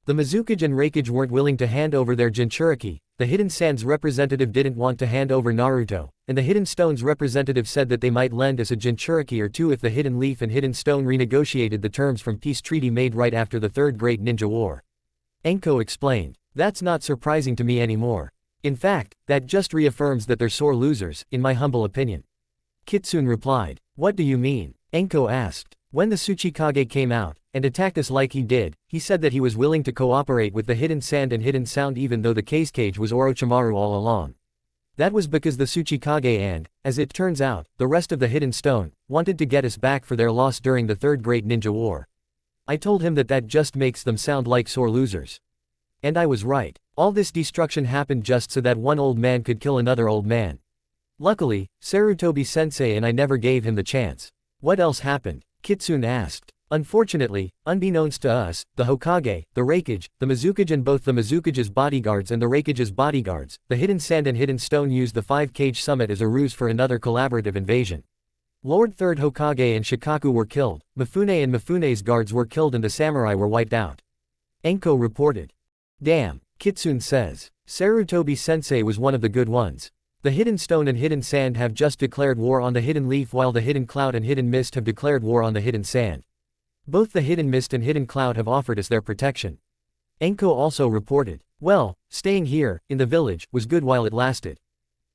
The Mizukage and Raikage weren't willing to hand over their Jinchuriki, the Hidden Sand's representative didn't want to hand over Naruto, and the Hidden Stone's representative said that they might lend us a Jinchuriki or two if the Hidden Leaf and Hidden Stone renegotiated the terms from peace treaty made right after the Third Great Ninja War. Enko explained. That's not surprising to me anymore. In fact, that just reaffirms that they're sore losers, in my humble opinion. Kitsune replied. What do you mean? Enko asked. When the Tsuchikage came out, and attacked us like he did, he said that he was willing to cooperate with the Hidden Sand and Hidden Sound even though the Kazekage was Orochimaru all along. That was because the Tsuchikage and, as it turns out, the rest of the Hidden Stone, wanted to get us back for their loss during the Third Great Ninja War. I told him that just makes them sound like sore losers. And I was right. All this destruction happened just so that one old man could kill another old man. Luckily, Sarutobi-sensei and I never gave him the chance. What else happened? Kitsune asked. Unfortunately, unbeknownst to us, the Hokage, the Raikage, the Mizukage and both the Mizukage's bodyguards and the Raikage's bodyguards, the Hidden Sand and Hidden Stone used the 5-Cage Summit as a ruse for another collaborative invasion. Lord Third Hokage and Shikaku were killed, Mifune and Mifune's guards were killed and the samurai were wiped out. Enko reported. Damn, Kitsune says. Sarutobi-sensei was one of the good ones. The Hidden Stone and Hidden Sand have just declared war on the Hidden Leaf while the Hidden Cloud and Hidden Mist have declared war on the Hidden Sand. Both the Hidden Mist and Hidden Cloud have offered us their protection. Enko also reported. Well, staying here, in the village, was good while it lasted.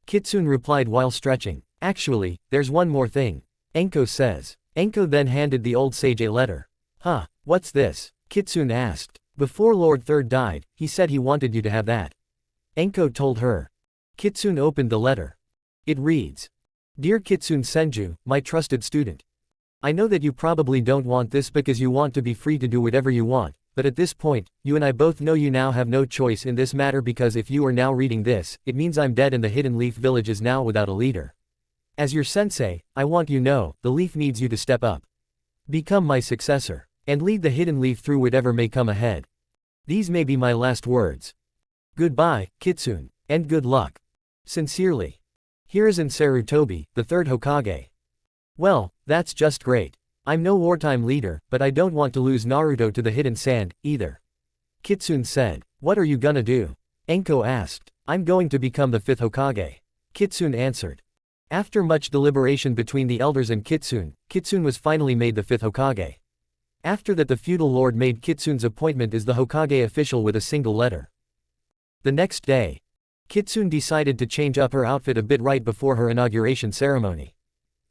Kitsune replied while stretching. Actually, there's one more thing. Enko says. Enko then handed the old sage a letter. Huh, what's this? Kitsune asked. Before Lord Third died, he said he wanted you to have that. Enko told her. Kitsune opened the letter. It reads. Dear Kitsune Senju, my trusted student. I know that you probably don't want this because you want to be free to do whatever you want, but at this point, you and I both know you now have no choice in this matter because if you are now reading this, it means I'm dead and the Hidden Leaf village is now without a leader. As your sensei, I want you to know, the Leaf needs you to step up. Become my successor, and lead the Hidden Leaf through whatever may come ahead. These may be my last words. Goodbye, Kitsune, and good luck. Sincerely. Hiruzen Sarutobi, the Third Hokage. Well, that's just great. I'm no wartime leader, but I don't want to lose Naruto to the Hidden Sand, either. Kitsune said. What are you gonna do? Enko asked. I'm going to become the 5th Hokage. Kitsune answered. After much deliberation between the elders and Kitsune, Kitsune was finally made the 5th Hokage. After that the feudal lord made Kitsune's appointment as the Hokage official with a single letter. The next day, Kitsune decided to change up her outfit a bit right before her inauguration ceremony.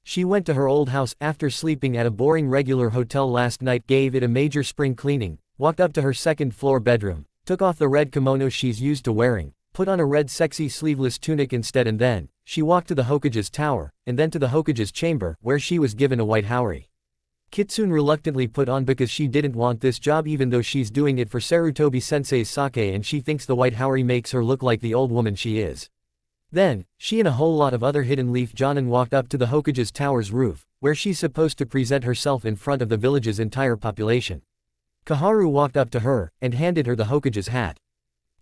She went to her old house after sleeping at a boring regular hotel last night, gave it a major spring cleaning, walked up to her second-floor bedroom, took off the red kimono she's used to wearing, put on a red sexy sleeveless tunic instead, and then, she walked to the Hokage's tower, and then to the Hokage's chamber, where she was given a white haori. Kitsune reluctantly put on because she didn't want this job even though she's doing it for Sarutobi-sensei's sake and she thinks the white haori makes her look like the old woman she is. Then, she and a whole lot of other hidden leaf jonin walked up to the Hokage's tower's roof, where she's supposed to present herself in front of the village's entire population. Kaharu walked up to her, and handed her the Hokage's hat.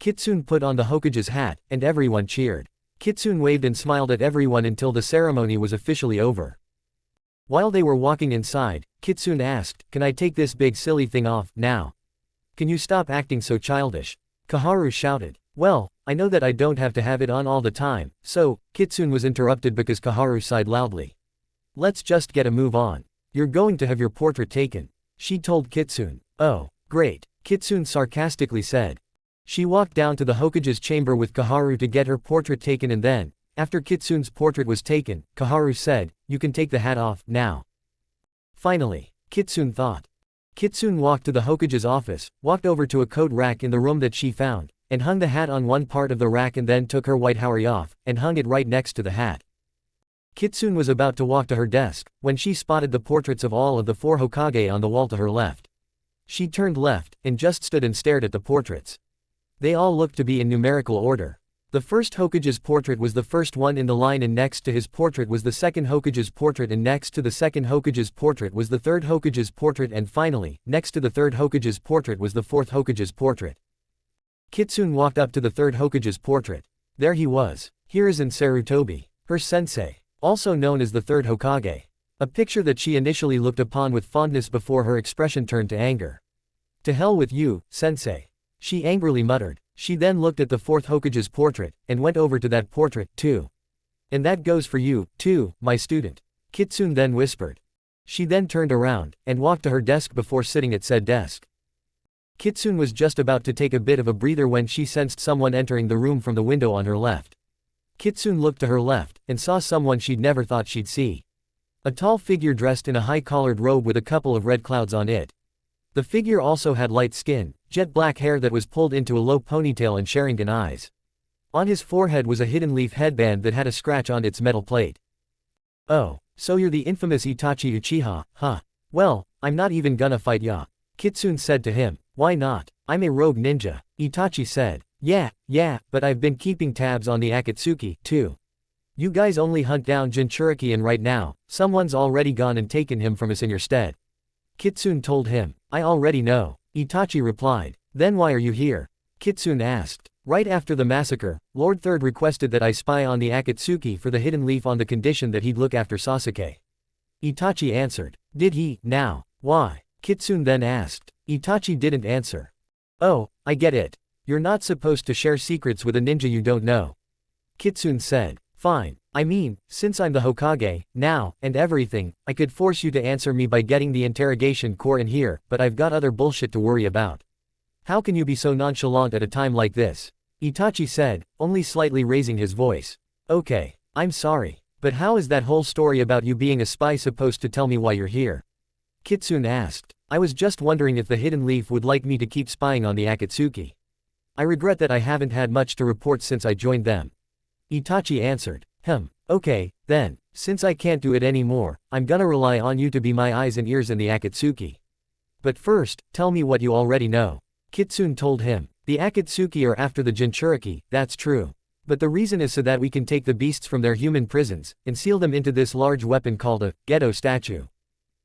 Kitsune put on the Hokage's hat, and everyone cheered. Kitsune waved and smiled at everyone until the ceremony was officially over. While they were walking inside, Kitsune asked, "Can I take this big silly thing off, now? Can you stop acting so childish?" Kaharu shouted. "Well, I know that I don't have to have it on all the time, so," Kitsune was interrupted because Kaharu sighed loudly. "Let's just get a move on. You're going to have your portrait taken," she told Kitsune. "Oh, great," Kitsune sarcastically said. She walked down to the Hokage's chamber with Kaharu to get her portrait taken, and then, after Kitsune's portrait was taken, Kaharu said, "You can take the hat off, now." Finally, Kitsune thought. Kitsune walked to the Hokage's office, walked over to a coat rack in the room that she found, and hung the hat on one part of the rack and then took her white haori off, and hung it right next to the hat. Kitsune was about to walk to her desk, when she spotted the portraits of all of the 4 Hokage on the wall to her left. She turned left, and just stood and stared at the portraits. They all looked to be in numerical order. The first Hokage's portrait was the first one in the line, and next to his portrait was the second Hokage's portrait, and next to the second Hokage's portrait was the third Hokage's portrait, and finally, next to the third Hokage's portrait was the fourth Hokage's portrait. Kitsune walked up to the third Hokage's portrait. There he was. Hiruzen Sarutobi, her sensei, also known as the third Hokage. A picture that she initially looked upon with fondness before her expression turned to anger. "To hell with you, sensei," she angrily muttered. She then looked at the fourth Hokage's portrait, and went over to that portrait, too. "And that goes for you, too, my student," Kitsune then whispered. She then turned around, and walked to her desk before sitting at said desk. Kitsune was just about to take a bit of a breather when she sensed someone entering the room from the window on her left. Kitsune looked to her left, and saw someone she'd never thought she'd see. A tall figure dressed in a high-collared robe with a couple of red clouds on it. The figure also had light skin, jet black hair that was pulled into a low ponytail, and Sharingan eyes. On his forehead was a hidden leaf headband that had a scratch on its metal plate. "Oh, so you're the infamous Itachi Uchiha, huh? Well, I'm not even gonna fight ya," Kitsune said to him. "Why not? I'm a rogue ninja," Itachi said. Yeah, but I've been keeping tabs on the Akatsuki, too. You guys only hunt down Jinchuriki, and right now, someone's already gone and taken him from us in your stead," Kitsune told him. "I already know," Itachi replied. "Then why are you here?" Kitsune asked. "Right after the massacre, Lord Third requested that I spy on the Akatsuki for the hidden leaf on the condition that he'd look after Sasuke," Itachi answered. "Did he, now? Why?" Kitsune then asked. Itachi didn't answer. "Oh, I get it. You're not supposed to share secrets with a ninja you don't know," Kitsune said. "Fine. I mean, since I'm the Hokage, now, and everything, I could force you to answer me by getting the interrogation core in here, but I've got other bullshit to worry about." "How can you be so nonchalant at a time like this?" Itachi said, only slightly raising his voice. "Okay, I'm sorry, but how is that whole story about you being a spy supposed to tell me why you're here?" Kitsune asked. "I was just wondering if the hidden leaf would like me to keep spying on the Akatsuki. I regret that I haven't had much to report since I joined them," Itachi answered. Okay, then, since I can't do it anymore, I'm gonna rely on you to be my eyes and ears in the Akatsuki. But first, tell me what you already know," Kitsune told him. "The Akatsuki are after the Jinchuriki, that's true. But the reason is so that we can take the beasts from their human prisons, and seal them into this large weapon called a Gedo statue,"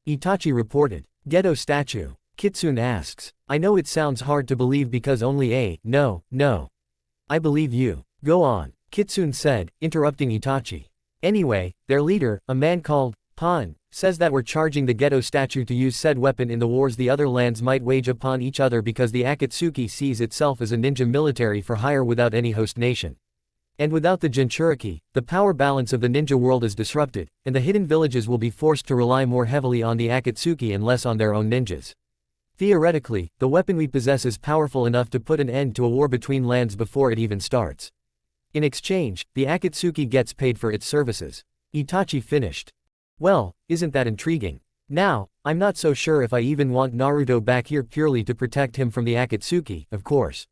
Itachi reported. "Gedo statue?" Kitsune asks. "I know it sounds hard to believe because no. I believe you. Go on," Kitsune said, interrupting Itachi. "Anyway, their leader, a man called FUNN, says that we're charging the Gedo statue to use said weapon in the wars the other lands might wage upon each other because the Akatsuki sees itself as a ninja military for hire without any host nation. And without the Jinchuriki, the power balance of the ninja world is disrupted, and the hidden villages will be forced to rely more heavily on the Akatsuki and less on their own ninjas. Theoretically, the weapon we possess is powerful enough to put an end to a war between lands before it even starts. In exchange, the Akatsuki gets paid for its services," Itachi finished. Well, isn't that intriguing? Now, I'm not so sure if I even want Naruto back here purely to protect him from the Akatsuki, of course.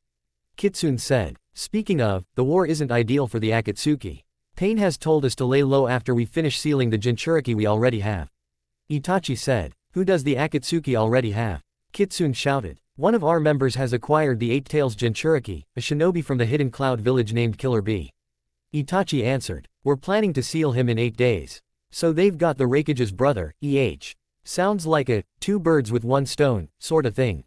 Kitsune said. Speaking of, the war isn't ideal for the Akatsuki. Pain has told us to lay low after we finish sealing the Jinchuriki we already have. Itachi said. Who does the Akatsuki already have? Kitsune shouted. One of our members has acquired the Eight Tails Jinchuriki, a shinobi from the hidden cloud village named Killer Bee. Itachi answered. We're planning to seal him in 8 days. So they've got the Raikage's brother, E.H. Sounds like a, two birds with one stone, sorta thing.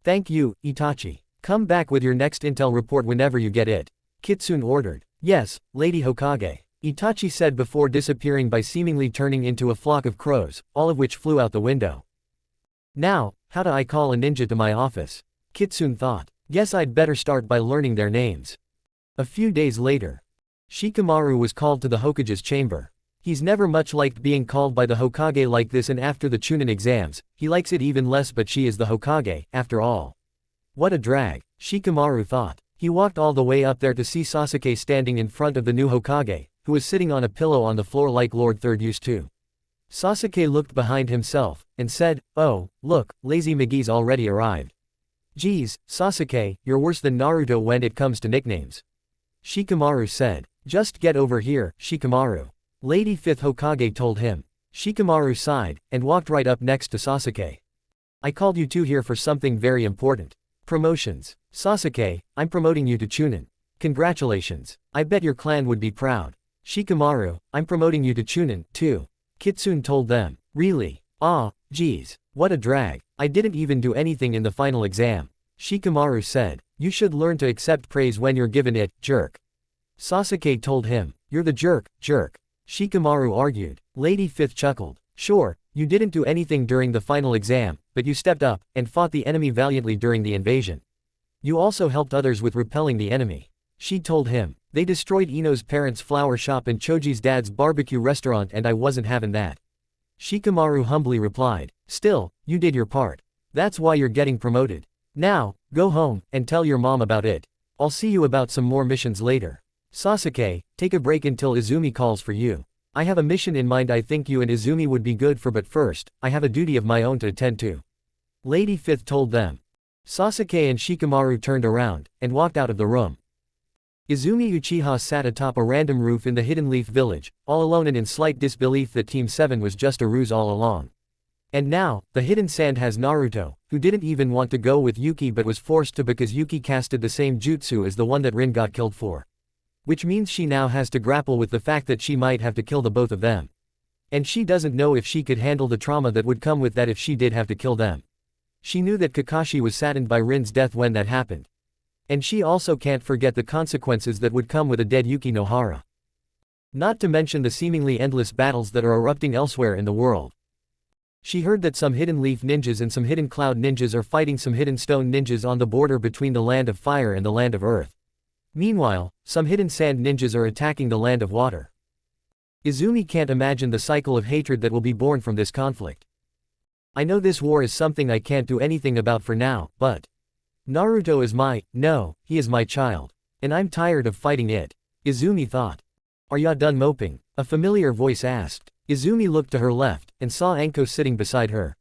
Thank you, Itachi. Come back with your next intel report whenever you get it. Kitsune ordered. Yes, Lady Hokage. Itachi said before disappearing by seemingly turning into a flock of crows, all of which flew out the window. Now, how do I call a ninja to my office? Kitsune thought. Guess I'd better start by learning their names. A few days later. Shikamaru was called to the Hokage's chamber. He's never much liked being called by the Hokage like this, and after the Chunin exams, he likes it even less, but she is the Hokage, after all. What a drag, Shikamaru thought. He walked all the way up there to see Sasuke standing in front of the new Hokage, who was sitting on a pillow on the floor like Lord Third used to. Sasuke looked behind himself, and said, "Oh, look, Lazy McGee's already arrived." "Geez, Sasuke, you're worse than Naruto when it comes to nicknames." Shikamaru said. "Just get over here, Shikamaru." Lady Fifth Hokage told him. Shikamaru sighed, and walked right up next to Sasuke. "I called you two here for something very important. Promotions. Sasuke, I'm promoting you to Chunin. Congratulations. I bet your clan would be proud." Shikamaru, I'm promoting you to Chunin, too. Kitsune told them. Really? Ah, geez. What a drag. I didn't even do anything in the final exam. Shikamaru said. You should learn to accept praise when you're given it, jerk. Sasuke told him. You're the jerk, jerk. Shikamaru argued. Lady Fifth chuckled. Sure, you didn't do anything during the final exam, but you stepped up, and fought the enemy valiantly during the invasion. You also helped others with repelling the enemy. She told him. They destroyed Ino's parents' flower shop and Choji's dad's barbecue restaurant, and I wasn't having that. Shikamaru humbly replied. Still, you did your part. That's why you're getting promoted. Now, go home, and tell your mom about it. I'll see you about some more missions later. Sasuke, take a break until Izumi calls for you. I have a mission in mind I think you and Izumi would be good for, but first, I have a duty of my own to attend to. Lady Fifth told them. Sasuke and Shikamaru turned around, and walked out of the room. Izumi Uchiha sat atop a random roof in the Hidden Leaf village, all alone and in slight disbelief that Team 7 was just a ruse all along. And now, the Hidden Sand has Naruto, who didn't even want to go with Yuki but was forced to because Yuki casted the same jutsu as the one that Rin got killed for. Which means she now has to grapple with the fact that she might have to kill the both of them. And she doesn't know if she could handle the trauma that would come with that if she did have to kill them. She knew that Kakashi was saddened by Rin's death when that happened. And she also can't forget the consequences that would come with a dead Yuki Nohara. Not to mention the seemingly endless battles that are erupting elsewhere in the world. She heard that some Hidden Leaf ninjas and some Hidden Cloud ninjas are fighting some Hidden Stone ninjas on the border between the Land of Fire and the Land of Earth. Meanwhile, some Hidden Sand ninjas are attacking the Land of Water. Izumi can't imagine the cycle of hatred that will be born from this conflict. I know this war is something I can't do anything about for now, but Naruto is he is my child. And I'm tired of fighting it. Izumi thought. Are ya done moping? A familiar voice asked. Izumi looked to her left, and saw Anko sitting beside her.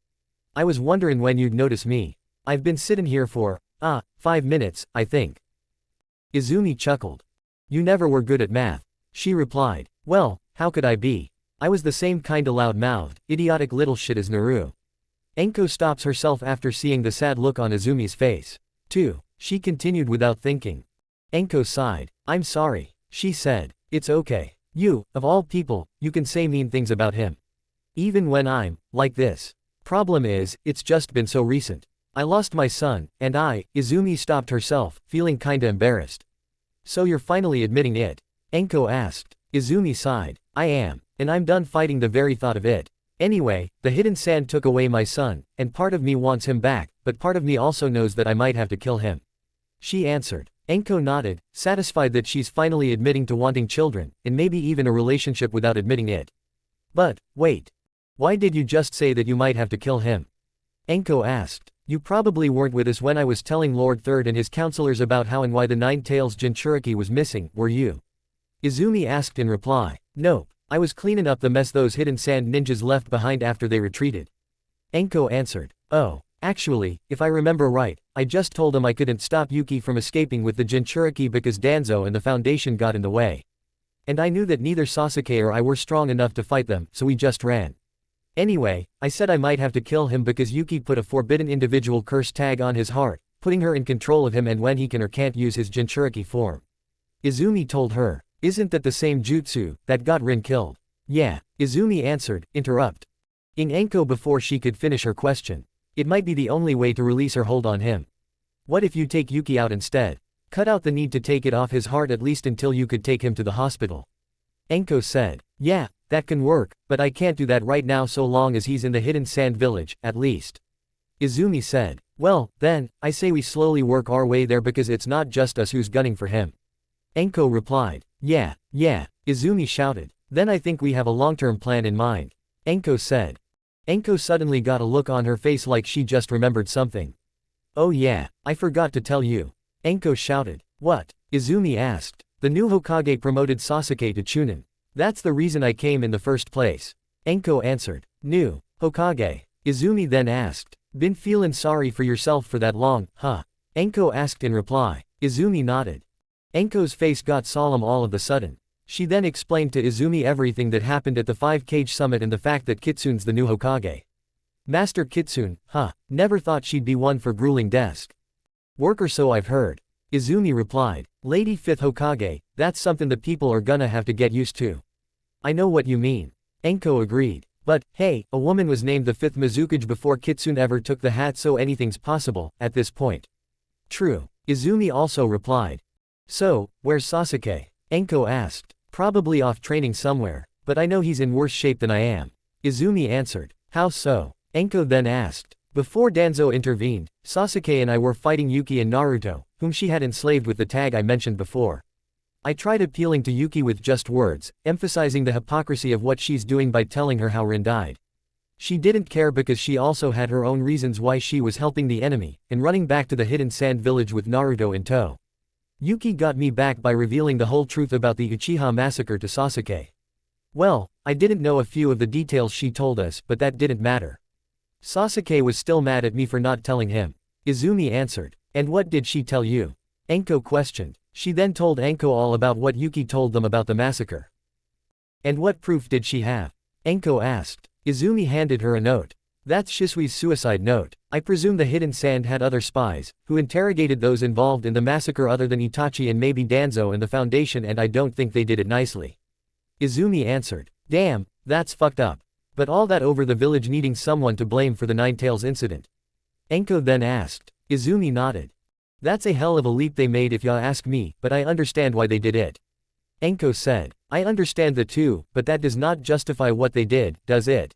I was wondering when you'd notice me. I've been sitting here for, 5 minutes, I think. Izumi chuckled. You never were good at math. She replied. Well, how could I be? I was the same kinda loud-mouthed, idiotic little shit as Naru. Anko stops herself after seeing the sad look on Izumi's face. 2. She continued without thinking. Anko sighed. I'm sorry. She said. It's okay. You, of all people, you can say mean things about him. Even when I'm, like this. Problem is, it's just been so recent. I lost my son, and Izumi stopped herself, feeling kinda embarrassed. So you're finally admitting it? Anko asked. Izumi sighed. I am, and I'm done fighting the very thought of it. Anyway, the Hidden Sand took away my son, and part of me wants him back, but part of me also knows that I might have to kill him. She answered. Anko nodded, satisfied that she's finally admitting to wanting children, and maybe even a relationship without admitting it. But, wait. Why did you just say that you might have to kill him? Anko asked. You probably weren't with us when I was telling Lord Third and his counselors about how and why the Nine Tails Jinchuriki was missing, were you? Izumi asked in reply. Nope. I was cleaning up the mess those hidden sand ninjas left behind after they retreated. Enko answered. Oh, actually, if I remember right, I just told him I couldn't stop Yuki from escaping with the Jinchuriki because Danzo and the Foundation got in the way. And I knew that neither Sasuke or I were strong enough to fight them, so we just ran. Anyway, I said I might have to kill him because Yuki put a forbidden individual curse tag on his heart, putting her in control of him and when he can or can't use his Jinchuriki form. Izumi told her. Isn't that the same jutsu that got Rin killed? Yeah, Izumi answered, interrupting Enko before she could finish her question. It might be the only way to release her hold on him. What if you take Yuki out instead? Cut out the need to take it off his heart at least until you could take him to the hospital. Enko said. Yeah, that can work, but I can't do that right now so long as he's in the hidden sand village, at least. Izumi said. Well, then, I say we slowly work our way there because it's not just us who's gunning for him. Enko replied. Yeah, Izumi shouted. Then I think we have a long-term plan in mind. Enko said. Enko suddenly got a look on her face like she just remembered something. Oh yeah, I forgot to tell you. Enko shouted. What? Izumi asked. The new Hokage promoted Sasuke to Chunin. That's the reason I came in the first place. Enko answered. New Hokage? Izumi then asked. Been feeling sorry for yourself for that long, huh? Enko asked in reply. Izumi nodded. Enko's face got solemn all of a sudden. She then explained to Izumi everything that happened at the 5-Cage Summit and the fact that Kitsune's the new Hokage. Master Kitsune, huh, never thought she'd be one for grueling desk work or so I've heard. Izumi replied. Lady 5th Hokage, that's something that people are gonna have to get used to. I know what you mean. Enko agreed. But, hey, a woman was named the 5th Mizukage before Kitsune ever took the hat, so anything's possible, at this point. True. Izumi also replied. So, where's Sasuke? Enko asked. Probably off training somewhere, but I know he's in worse shape than I am. Izumi answered. How so? Enko then asked. Before Danzo intervened, Sasuke and I were fighting Yuki and Naruto, whom she had enslaved with the tag I mentioned before. I tried appealing to Yuki with just words, emphasizing the hypocrisy of what she's doing by telling her how Rin died. She didn't care because she also had her own reasons why she was helping the enemy, and running back to the hidden sand village with Naruto in tow. Yuki got me back by revealing the whole truth about the Uchiha massacre to Sasuke. Well, I didn't know a few of the details she told us, but that didn't matter. Sasuke was still mad at me for not telling him. Izumi answered. And what did she tell you? Enko questioned. She then told Enko all about what Yuki told them about the massacre. And what proof did she have? Enko asked. Izumi handed her a note. That's Shisui's suicide note. I presume the hidden sand had other spies, who interrogated those involved in the massacre other than Itachi and maybe Danzo and the Foundation, and I don't think they did it nicely. Izumi answered. Damn, that's fucked up. But all that over the village needing someone to blame for the Nine Tails incident. Enko then asked. Izumi nodded. That's a hell of a leap they made if you ask me, but I understand why they did it. Enko said. I understand that too, but that does not justify what they did, does it?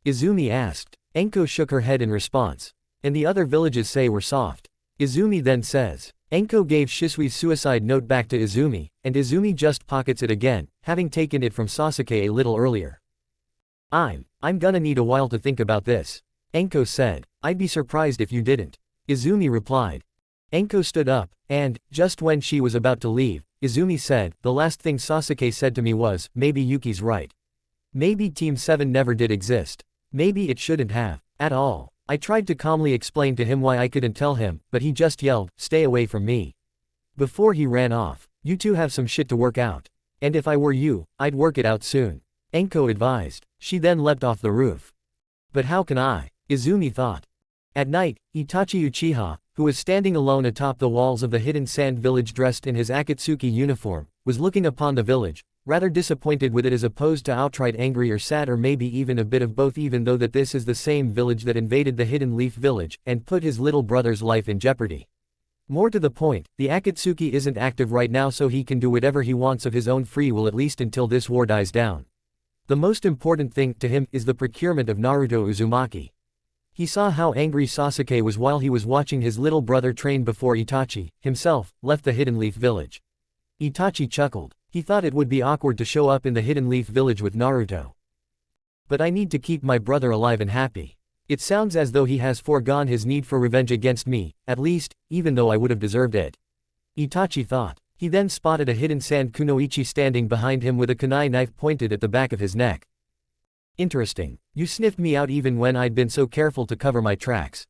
Izumi asked. Enko shook her head in response. And the other villages say we're soft. Izumi then says. Enko gave Shisui's suicide note back to Izumi, and Izumi just pockets it again, having taken it from Sasuke a little earlier. I'm gonna need a while to think about this. Enko said. I'd be surprised if you didn't. Izumi replied. Enko stood up, and, just when she was about to leave, Izumi said, the last thing Sasuke said to me was, maybe Yuki's right. Maybe Team 7 never did exist. Maybe it shouldn't have. At all. I tried to calmly explain to him why I couldn't tell him, but he just yelled, stay away from me. Before he ran off. You two have some shit to work out. And if I were you, I'd work it out soon. Enko advised. She then leapt off the roof. But how can I? Izumi thought. At night, Itachi Uchiha, who was standing alone atop the walls of the hidden sand village dressed in his Akatsuki uniform, was looking upon the village, rather disappointed with it as opposed to outright angry or sad or maybe even a bit of both, even though that this is the same village that invaded the Hidden Leaf village, and put his little brother's life in jeopardy. More to the point, the Akatsuki isn't active right now, so he can do whatever he wants of his own free will, at least until this war dies down. The most important thing to him is the procurement of Naruto Uzumaki. He saw how angry Sasuke was while he was watching his little brother train before Itachi, himself, left the Hidden Leaf village. Itachi chuckled. He thought it would be awkward to show up in the Hidden Leaf village with Naruto. But I need to keep my brother alive and happy. It sounds as though he has foregone his need for revenge against me, at least, even though I would have deserved it. Itachi thought. He then spotted a hidden sand kunoichi standing behind him with a kunai knife pointed at the back of his neck. Interesting. You sniffed me out even when I'd been so careful to cover my tracks.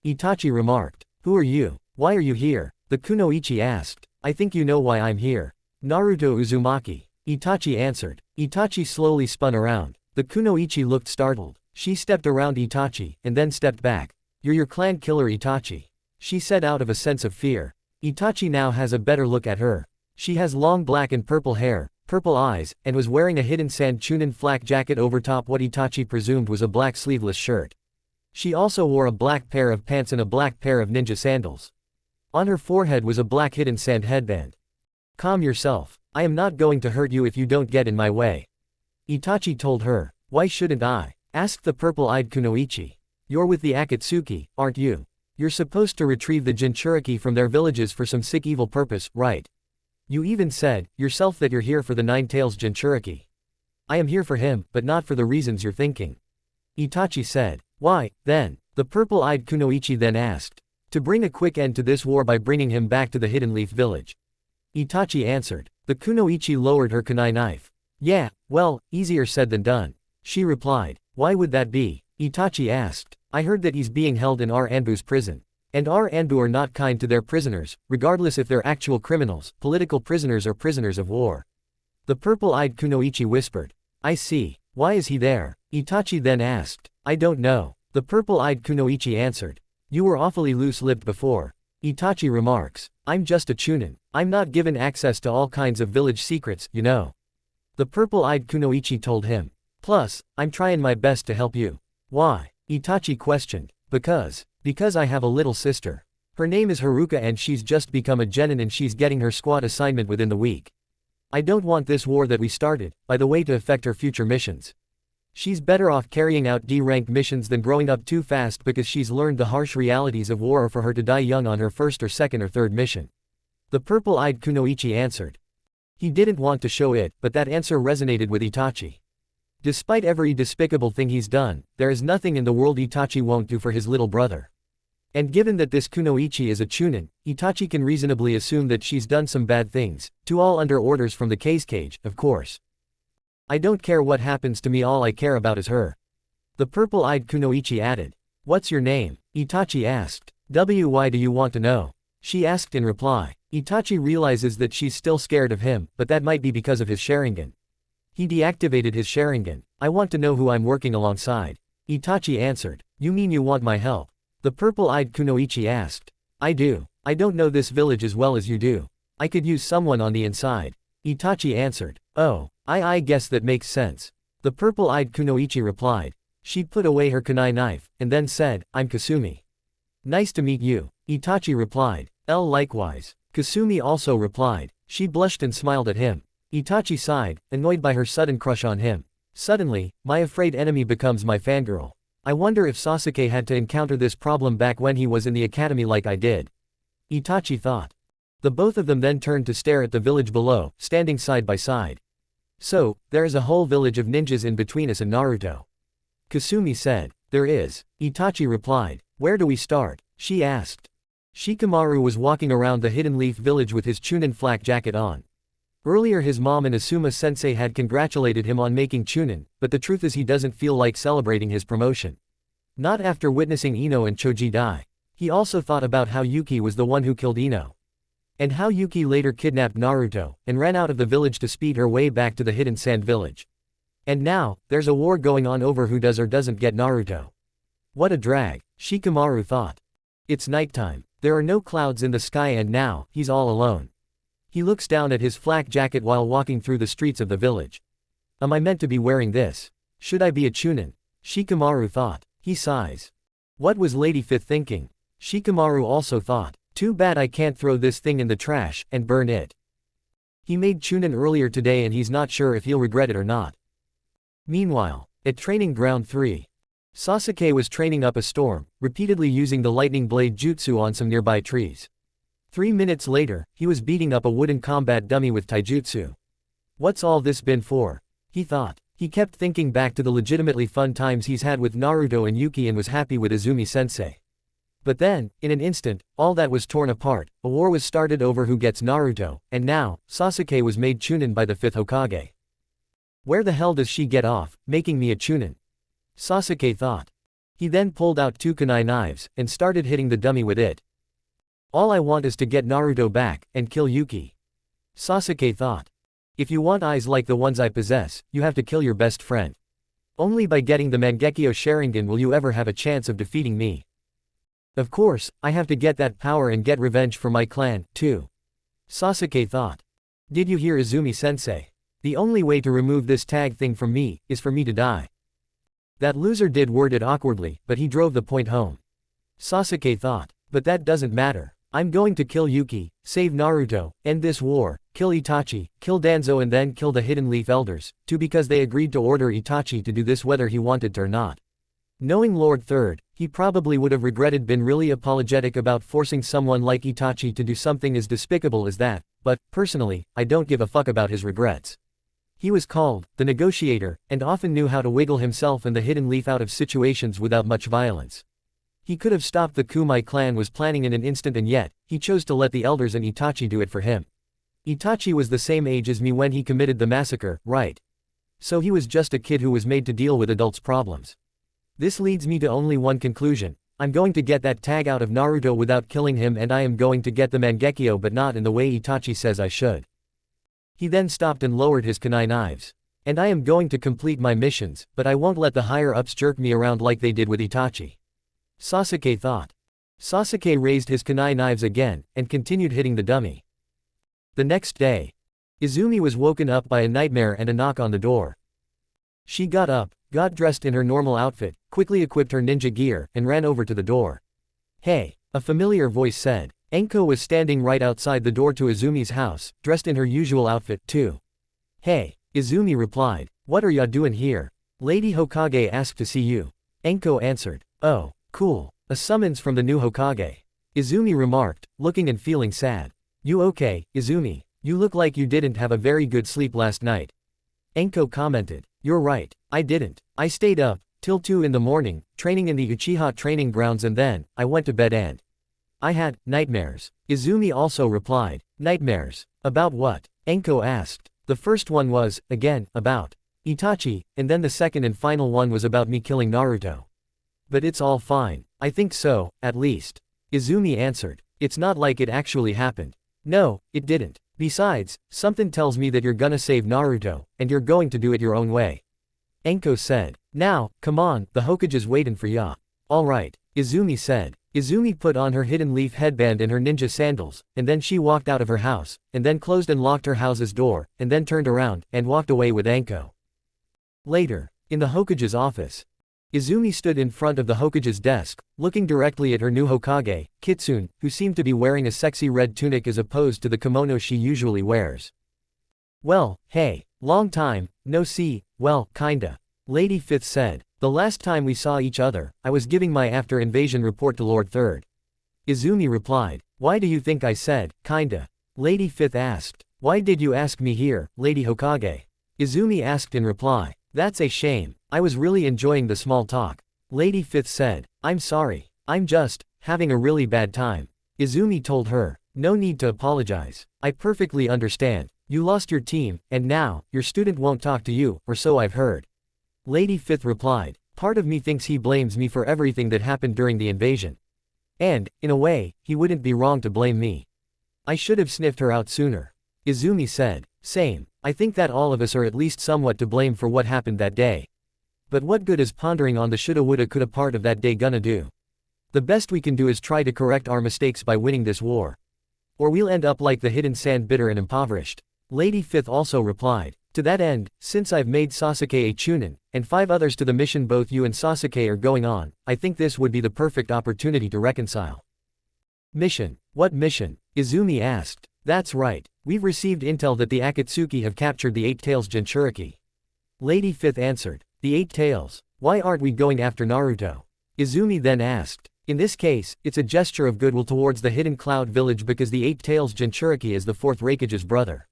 Itachi remarked. Who are you? Why are you here? The kunoichi asked. I think you know why I'm here. Naruto Uzumaki. Itachi answered. Itachi slowly spun around. The kunoichi looked startled. She stepped around Itachi, and then stepped back. You're your clan killer Itachi. She said out of a sense of fear. Itachi now has a better look at her. She has long black and purple hair, purple eyes, and was wearing a hidden sand chunin flak jacket over top what Itachi presumed was a black sleeveless shirt. She also wore a black pair of pants and a black pair of ninja sandals. On her forehead was a black hidden sand headband. Calm yourself. I am not going to hurt you if you don't get in my way. Itachi told her. Why shouldn't I? Asked the purple-eyed kunoichi. You're with the Akatsuki, aren't you? You're supposed to retrieve the Jinchuriki from their villages for some sick evil purpose, right? You even said, yourself that you're here for the Nine-Tails Jinchuriki. I am here for him, but not for the reasons you're thinking. Itachi said. Why, then? The purple-eyed kunoichi then asked. To bring a quick end to this war by bringing him back to the Hidden Leaf village. Itachi answered. The kunoichi lowered her kunai knife. Yeah, well, easier said than done. She replied. Why would that be? Itachi asked. I heard that he's being held in our Anbu's prison. And our Anbu are not kind to their prisoners, regardless if they're actual criminals, political prisoners or prisoners of war. The purple-eyed kunoichi whispered. I see. Why is he there? Itachi then asked. I don't know. The purple-eyed kunoichi answered. You were awfully loose-lipped before. Itachi remarks. I'm just a chunin. I'm not given access to all kinds of village secrets, you know. The purple-eyed kunoichi told him. Plus, I'm trying my best to help you. Why? Itachi questioned. Because I have a little sister. Her name is Haruka and she's just become a genin and she's getting her squad assignment within the week. I don't want this war that we started, by the way, to affect her future missions. She's better off carrying out D-rank missions than growing up too fast because she's learned the harsh realities of war or for her to die young on her first or second or third mission. The purple-eyed kunoichi answered. He didn't want to show it, but that answer resonated with Itachi. Despite every despicable thing he's done, there is nothing in the world Itachi won't do for his little brother. And given that this kunoichi is a chunin, Itachi can reasonably assume that she's done some bad things, to all under orders from the cage, of course. I don't care what happens to me, all I care about is her. The purple-eyed kunoichi added. What's your name? Itachi asked. Why do you want to know? She asked in reply. Itachi realizes that she's still scared of him, but that might be because of his Sharingan. He deactivated his Sharingan. I want to know who I'm working alongside. Itachi answered. You mean you want my help? The purple-eyed kunoichi asked. I do. I don't know this village as well as you do. I could use someone on the inside. Itachi answered. Oh, I guess that makes sense. The purple-eyed kunoichi replied. She put away her kunai knife, and then said, I'm Kasumi. Nice to meet you. Itachi replied. Likewise. Kasumi also replied. She blushed and smiled at him. Itachi sighed, annoyed by her sudden crush on him. Suddenly, my afraid enemy becomes my fangirl. I wonder if Sasuke had to encounter this problem back when he was in the academy like I did. Itachi thought. The both of them then turned to stare at the village below, standing side by side. So, there is a whole village of ninjas in between us and Naruto. Kasumi said. There is. Itachi replied. Where do we start? She asked. Shikamaru was walking around the Hidden Leaf village with his chunin flak jacket on. Earlier his mom and Asuma-sensei had congratulated him on making chunin, but the truth is he doesn't feel like celebrating his promotion. Not after witnessing Ino and Choji die. He also thought about how Yuki was the one who killed Ino. And how Yuki later kidnapped Naruto, and ran out of the village to speed her way back to the Hidden Sand village. And now, there's a war going on over who does or doesn't get Naruto. What a drag, Shikamaru thought. It's nighttime. There are no clouds in the sky and now, he's all alone. He looks down at his flak jacket while walking through the streets of the village. Am I meant to be wearing this? Should I be a chunin? Shikamaru thought. He sighs. What was Lady Fifth thinking? Shikamaru also thought. Too bad I can't throw this thing in the trash and burn it. He made chunin earlier today and he's not sure if he'll regret it or not. Meanwhile, at Training Ground 3. Sasuke was training up a storm, repeatedly using the lightning blade jutsu on some nearby trees. 3 minutes later, he was beating up a wooden combat dummy with taijutsu. What's all this been for? He thought. He kept thinking back to the legitimately fun times he's had with Naruto and Yuki and was happy with Izumi-sensei. But then, in an instant, all that was torn apart, a war was started over who gets Naruto, and now, Sasuke was made Chunin by the 5th Hokage. Where the hell does she get off, making me a Chunin? Sasuke thought. He then pulled out 2 kunai knives, and started hitting the dummy with it. All I want is to get Naruto back, and kill Yuki. Sasuke thought. If you want eyes like the ones I possess, you have to kill your best friend. Only by getting the Mangekyo Sharingan will you ever have a chance of defeating me. Of course, I have to get that power and get revenge for my clan, too. Sasuke thought. Did you hear Izumi-sensei? The only way to remove this tag thing from me, is for me to die. That loser did word it awkwardly, but he drove the point home. Sasuke thought. But that doesn't matter. I'm going to kill Yuki, save Naruto, end this war, kill Itachi, kill Danzo and then kill the Hidden Leaf Elders, too, because they agreed to order Itachi to do this whether he wanted to or not. Knowing Lord Third, he probably would have regretted been really apologetic about forcing someone like Itachi to do something as despicable as that, but, personally, I don't give a fuck about his regrets. He was called, the negotiator, and often knew how to wiggle himself and the Hidden Leaf out of situations without much violence. He could have stopped the coup my clan was planning in an instant, and yet, he chose to let the elders and Itachi do it for him. Itachi was the same age as me when he committed the massacre, right? So he was just a kid who was made to deal with adults' problems. This leads me to only one conclusion. I'm going to get that tag out of Naruto without killing him, and I am going to get the Mangekyo, but not in the way Itachi says I should. He then stopped and lowered his kunai knives. And I am going to complete my missions, but I won't let the higher-ups jerk me around like they did with Itachi. Sasuke thought. Sasuke raised his kunai knives again, and continued hitting the dummy. The next day, Izumi was woken up by a nightmare and a knock on the door. She got up, got dressed in her normal outfit, quickly equipped her ninja gear, and ran over to the door. Hey, a familiar voice said. Enko was standing right outside the door to Izumi's house, dressed in her usual outfit, too. Hey, Izumi replied. What are ya doing here? Lady Hokage asked to see you. Enko answered. Oh, cool. A summons from the new Hokage. Izumi remarked, looking and feeling sad. You okay, Izumi? You look like you didn't have a very good sleep last night. Enko commented. You're right, I didn't. I stayed up, till 2 in the morning, training in the Uchiha training grounds, and then, I went to bed and I had nightmares. Izumi also replied. Nightmares? About what? Enko asked. The first one was, again, about Itachi, and then the second and final one was about me killing Naruto. But it's all fine. I think so, at least. Izumi answered. It's not like it actually happened. No, it didn't. Besides, something tells me that you're gonna save Naruto, and you're going to do it your own way. Enko said. Now, come on, the Hokage's waitin' for ya. Alright, Izumi said. Izumi put on her hidden leaf headband and her ninja sandals, and then she walked out of her house, and then closed and locked her house's door, and then turned around, and walked away with Enko. Later, in the Hokage's office, Izumi stood in front of the Hokage's desk, looking directly at her new Hokage, Kitsune, who seemed to be wearing a sexy red tunic as opposed to the kimono she usually wears. Well, hey, long time, no see, well, kinda. Lady Fifth said. The last time we saw each other, I was giving my after-invasion report to Lord Third. Izumi replied. Why do you think I said, kinda? Lady Fifth asked. Why did you ask me here, Lady Hokage? Izumi asked in reply. That's a shame. I was really enjoying the small talk. Lady Fifth said. I'm sorry. I'm just having a really bad time. Izumi told her. No need to apologize. I perfectly understand. You lost your team, and now, your student won't talk to you, or so I've heard. Lady Fifth replied. Part of me thinks he blames me for everything that happened during the invasion. And, in a way, he wouldn't be wrong to blame me. I should have sniffed her out sooner. Izumi said. Same. I think that all of us are at least somewhat to blame for what happened that day. But what good is pondering on the shoulda woulda coulda part of that day gonna do? The best we can do is try to correct our mistakes by winning this war. Or we'll end up like the Hidden Sand, bitter and impoverished. Lady Fifth also replied. To that end, since I've made Sasuke a Chunin, and 5 others to the mission both you and Sasuke are going on, I think this would be the perfect opportunity to reconcile. Mission? What mission? Izumi asked. That's right. We've received intel that the Akatsuki have captured the 8 Tails Jinchuriki. Lady Fifth answered. The 8 Tails? Why aren't we going after Naruto? Izumi then asked. In this case, it's a gesture of goodwill towards the Hidden Cloud Village because the 8 Tails Jinchuriki is the 4th Raikage's brother.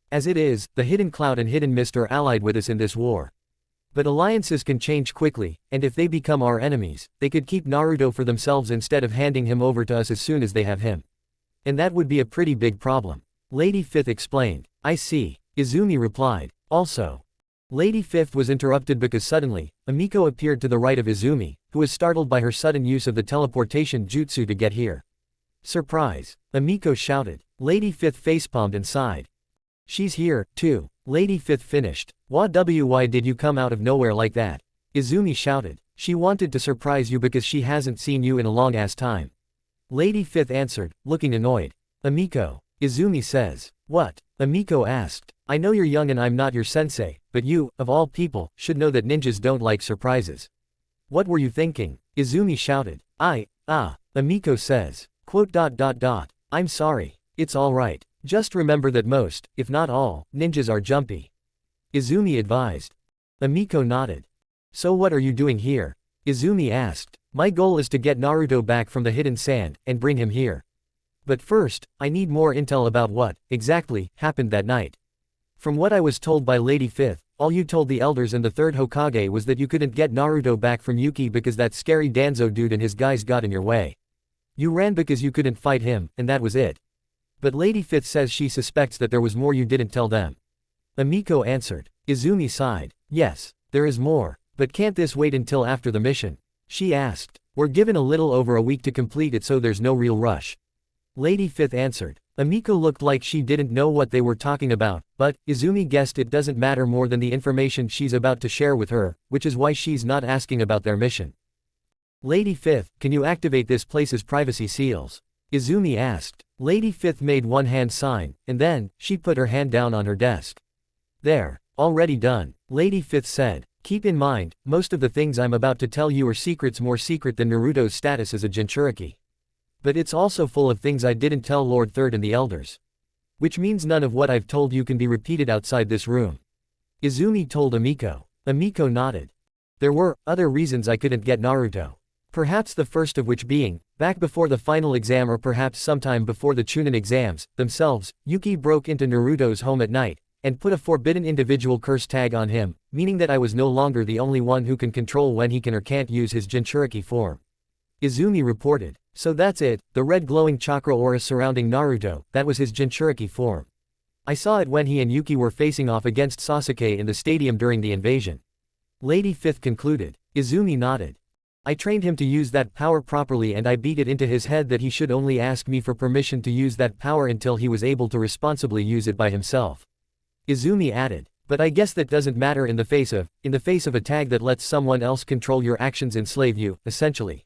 As it is, the Hidden Cloud and Hidden Mist are allied with us in this war. But alliances can change quickly, and if they become our enemies, they could keep Naruto for themselves instead of handing him over to us as soon as they have him. And that would be a pretty big problem. Lady Fifth explained. I see. Izumi replied. Also. Lady Fifth was interrupted because suddenly, Amiko appeared to the right of Izumi, who was startled by her sudden use of the teleportation jutsu to get here. Surprise! Amiko shouted. Lady Fifth facepalmed and sighed. She's here, too. Lady Fifth finished. Why did you come out of nowhere like that? Izumi shouted. She wanted to surprise you because she hasn't seen you in a long-ass time. Lady Fifth answered, looking annoyed. Amiko. Izumi says. What? Amiko asked. I know you're young and I'm not your sensei, but you, of all people, should know that ninjas don't like surprises. What were you thinking? Izumi shouted. Amiko says. I'm sorry. It's alright. Just remember that most, if not all, ninjas are jumpy. Izumi advised. Amiko nodded. So what are you doing here? Izumi asked. My goal is to get Naruto back from the hidden sand, and bring him here. But first, I need more intel about what, exactly, happened that night. From what I was told by Lady Fifth, all you told the elders and the third Hokage was that you couldn't get Naruto back from Yuki because that scary Danzo dude and his guys got in your way. You ran because you couldn't fight him, and that was it. But Lady Fifth says she suspects that there was more you didn't tell them. Amiko answered. Izumi sighed. Yes, there is more, but can't this wait until after the mission? She asked. We're given a little over a week to complete it, so there's no real rush. Lady Fifth answered. Amiko looked like she didn't know what they were talking about, but Izumi guessed it doesn't matter more than the information she's about to share with her, which is why she's not asking about their mission. Lady Fifth, can you activate this place's privacy seals? Izumi asked. Lady Fifth made one hand sign, and then, she put her hand down on her desk. There. Already done. Lady Fifth said. Keep in mind, most of the things I'm about to tell you are secrets, more secret than Naruto's status as a Jinchuriki. But it's also full of things I didn't tell Lord Third and the elders. Which means none of what I've told you can be repeated outside this room. Izumi told Amiko. Amiko nodded. There were other reasons I couldn't get Naruto. Perhaps the first of which being, back before the final exam or perhaps sometime before the Chunin exams themselves, Yuki broke into Naruto's home at night, and put a forbidden individual curse tag on him, meaning that I was no longer the only one who can control when he can or can't use his Jinchuriki form. Izumi reported. So that's it, the red glowing chakra aura surrounding Naruto, that was his Jinchuriki form. I saw it when he and Yuki were facing off against Sasuke in the stadium during the invasion. Lady Fifth concluded. Izumi nodded. I trained him to use that power properly and I beat it into his head that he should only ask me for permission to use that power until he was able to responsibly use it by himself. Izumi added. But I guess that doesn't matter in the face of a tag that lets someone else control your actions, enslave you, essentially.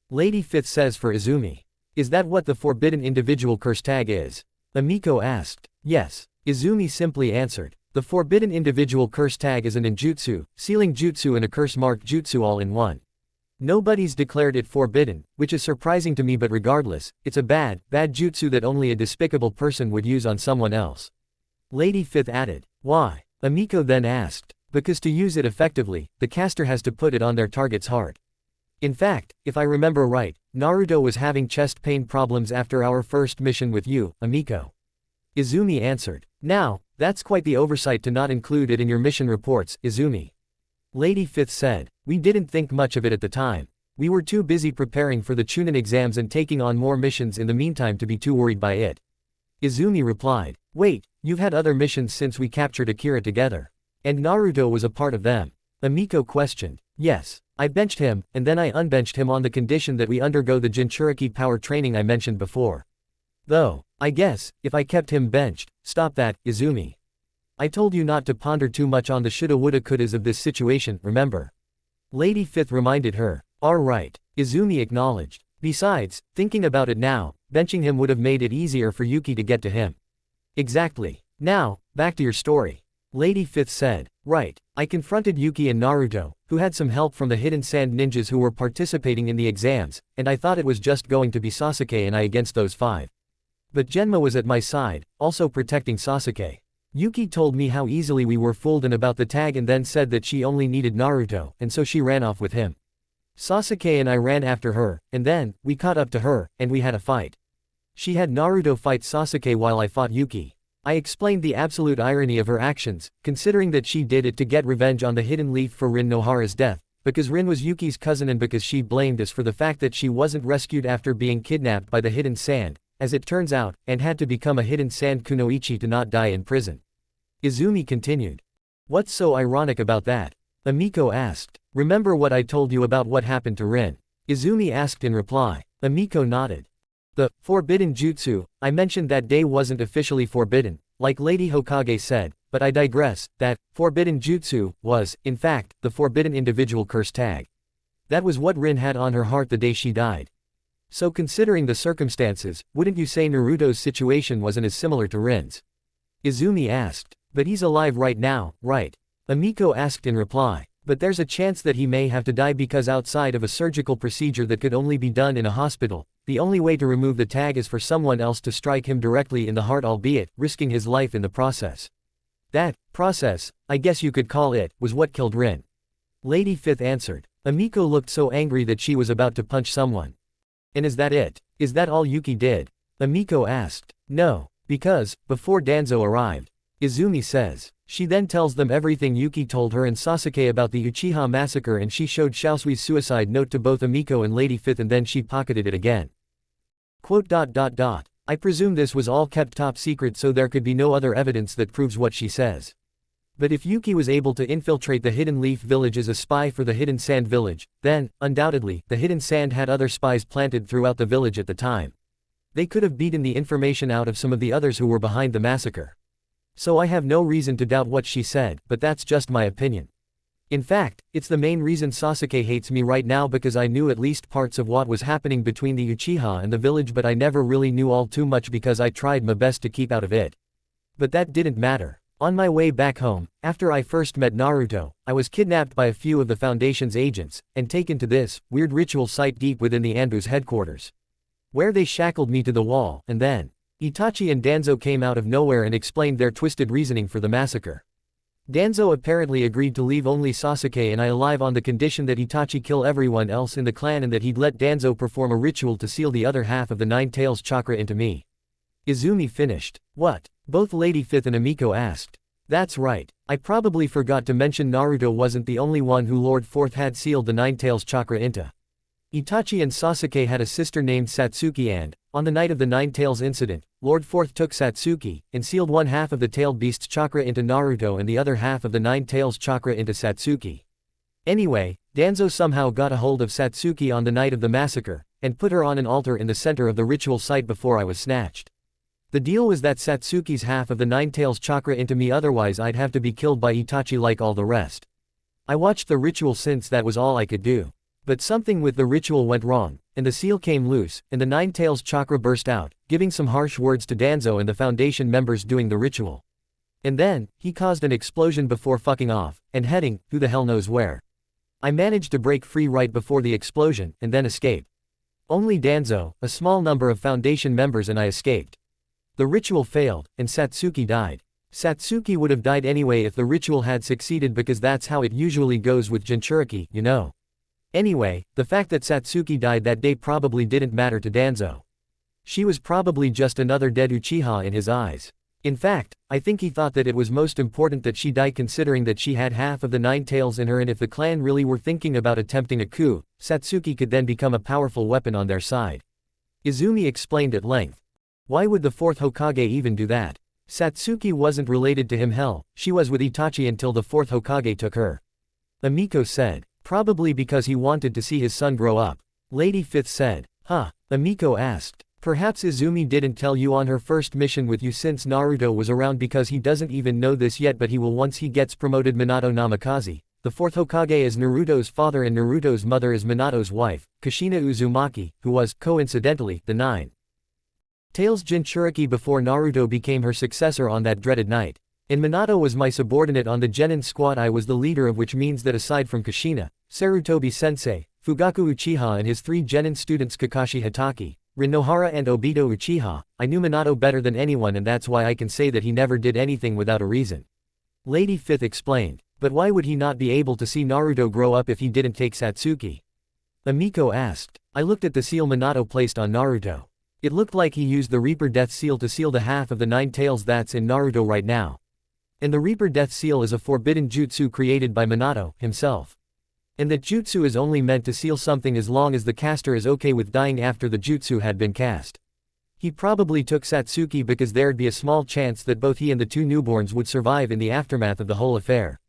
Lady Fifth says for Izumi. Is that what the forbidden individual curse tag is? Amiko asked. Yes. Izumi simply answered. The forbidden individual curse tag is an ninjutsu, sealing jutsu and a curse-marked jutsu all in one. Nobody's declared it forbidden, which is surprising to me, but regardless, it's a bad jutsu that only a despicable person would use on someone else. Lady Fifth added. Why? Amiko then asked. Because to use it effectively, the caster has to put it on their target's heart. In fact, if I remember right, Naruto was having chest pain problems after our first mission with you, Amiko. Izumi answered. Now, that's quite the oversight to not include it in your mission reports, Izumi. Lady Fifth said. We didn't think much of it at the time. We were too busy preparing for the Chunin exams and taking on more missions in the meantime to be too worried by it. Izumi replied. Wait, you've had other missions since we captured Akira together. And Naruto was a part of them? Amiko questioned. Yes. I benched him, and then I unbenched him on the condition that we undergo the Jinchuriki power training I mentioned before. Though, I guess, if I kept him benched, stop that, Izumi. I told you not to ponder too much on the shoulda woulda couldas of this situation, remember? Lady Fifth reminded her. Alright, Izumi acknowledged. Besides, thinking about it now, benching him would have made it easier for Yuki to get to him. Exactly. Now, back to your story. Lady Fifth said. Right, I confronted Yuki and Naruto, who had some help from the hidden sand ninjas who were participating in the exams, and I thought it was just going to be Sasuke and I against those 5. But Genma was at my side, also protecting Sasuke. Yuki told me how easily we were fooled and about the tag and then said that she only needed Naruto, and so she ran off with him. Sasuke and I ran after her, and then, we caught up to her, and we had a fight. She had Naruto fight Sasuke while I fought Yuki. I explained the absolute irony of her actions, considering that she did it to get revenge on the hidden leaf for Rin Nohara's death, because Rin was Yuki's cousin and because she blamed us for the fact that she wasn't rescued after being kidnapped by the hidden sand, as it turns out, and had to become a hidden sand kunoichi to not die in prison. Izumi continued. What's so ironic about that? Amiko asked. Remember what I told you about what happened to Rin? Izumi asked in reply. Amiko nodded. The forbidden jutsu I mentioned that day wasn't officially forbidden, like Lady Hokage said, but I digress. That forbidden jutsu was, in fact, the forbidden individual curse tag. That was what Rin had on her heart the day she died. So considering the circumstances, wouldn't you say Naruto's situation wasn't as similar to Rin's? Izumi asked. But he's alive right now, right? Amiko asked in reply. But there's a chance that he may have to die because outside of a surgical procedure that could only be done in a hospital, the only way to remove the tag is for someone else to strike him directly in the heart, albeit risking his life in the process. That process, I guess you could call it, was what killed Rin. Lady Fifth answered. Amiko looked so angry that she was about to punch someone. And is that it? Is that all Yuki did? Amiko asked. No, because, before Danzo arrived, Izumi says. She then tells them everything Yuki told her and Sasuke about the Uchiha massacre, and she showed Shaosui's suicide note to both Amiko and Lady Fifth, and then she pocketed it again. I presume this was all kept top secret so there could be no other evidence that proves what she says. But if Yuki was able to infiltrate the Hidden Leaf Village as a spy for the Hidden Sand Village, then, undoubtedly, the Hidden Sand had other spies planted throughout the village at the time. They could have beaten the information out of some of the others who were behind the massacre. So I have no reason to doubt what she said, but that's just my opinion. In fact, it's the main reason Sasuke hates me right now, because I knew at least parts of what was happening between the Uchiha and the village, but I never really knew all too much because I tried my best to keep out of it. But that didn't matter. On my way back home, after I first met Naruto, I was kidnapped by a few of the Foundation's agents, and taken to this weird ritual site deep within the Anbu's headquarters, where they shackled me to the wall, and then Itachi and Danzo came out of nowhere and explained their twisted reasoning for the massacre. Danzo apparently agreed to leave only Sasuke and I alive on the condition that Itachi kill everyone else in the clan and that he'd let Danzo perform a ritual to seal the other half of the Nine Tails chakra into me. Izumi finished. What? Both Lady Fifth and Amiko asked. That's right. I probably forgot to mention Naruto wasn't the only one who Lord Fourth had sealed the Nine Tails chakra into. Itachi and Sasuke had a sister named Satsuki, and, on the night of the Nine Tails incident, Lord Fourth took Satsuki, and sealed one half of the Tailed Beast's chakra into Naruto and the other half of the Nine Tails chakra into Satsuki. Anyway, Danzo somehow got a hold of Satsuki on the night of the massacre, and put her on an altar in the center of the ritual site before I was snatched. The deal was that Satsuki's half of the Nine Tails chakra into me, otherwise I'd have to be killed by Itachi like all the rest. I watched the ritual since that was all I could do. But something with the ritual went wrong, and the seal came loose, and the Nine Tails chakra burst out, giving some harsh words to Danzo and the Foundation members doing the ritual. And then, he caused an explosion before fucking off, and heading, who the hell knows where. I managed to break free right before the explosion, and then escape. Only Danzo, a small number of Foundation members, and I escaped. The ritual failed, and Satsuki died. Satsuki would have died anyway if the ritual had succeeded, because that's how it usually goes with Jinchuriki, you know. Anyway, the fact that Satsuki died that day probably didn't matter to Danzo. She was probably just another dead Uchiha in his eyes. In fact, I think he thought that it was most important that she die, considering that she had half of the Nine Tails in her, and if the clan really were thinking about attempting a coup, Satsuki could then become a powerful weapon on their side. Izumi explained at length. Why would the fourth Hokage even do that? Satsuki wasn't related to him. Hell, she was with Itachi until the fourth Hokage took her. Amiko said. Probably because he wanted to see his son grow up. Lady Fifth said. Huh? Amiko asked. Perhaps Izumi didn't tell you on her first mission with you since Naruto was around, because he doesn't even know this yet, but he will once he gets promoted. Minato Namikaze, the fourth Hokage, is Naruto's father, and Naruto's mother is Minato's wife, Kushina Uzumaki, who was, coincidentally, the Nine Tails Jinchuriki before Naruto became her successor on that dreaded night. And Minato was my subordinate on the Genin squad I was the leader of, which means that aside from Kushina, Sarutobi-sensei, Fugaku Uchiha and his 3 Genin students Kakashi Hatake, Rin Nohara and Obito Uchiha, I knew Minato better than anyone, and that's why I can say that he never did anything without a reason. Lady Fifth explained. But why would he not be able to see Naruto grow up if he didn't take Satsuki? Amiko asked. I looked at the seal Minato placed on Naruto. It looked like he used the Reaper Death Seal to seal the half of the 9 tails that's in Naruto right now. And the Reaper Death Seal is a forbidden jutsu created by Minato himself. And that jutsu is only meant to seal something as long as the caster is okay with dying after the jutsu had been cast. He probably took Satsuki because there'd be a small chance that both he and the 2 newborns would survive in the aftermath of the whole affair.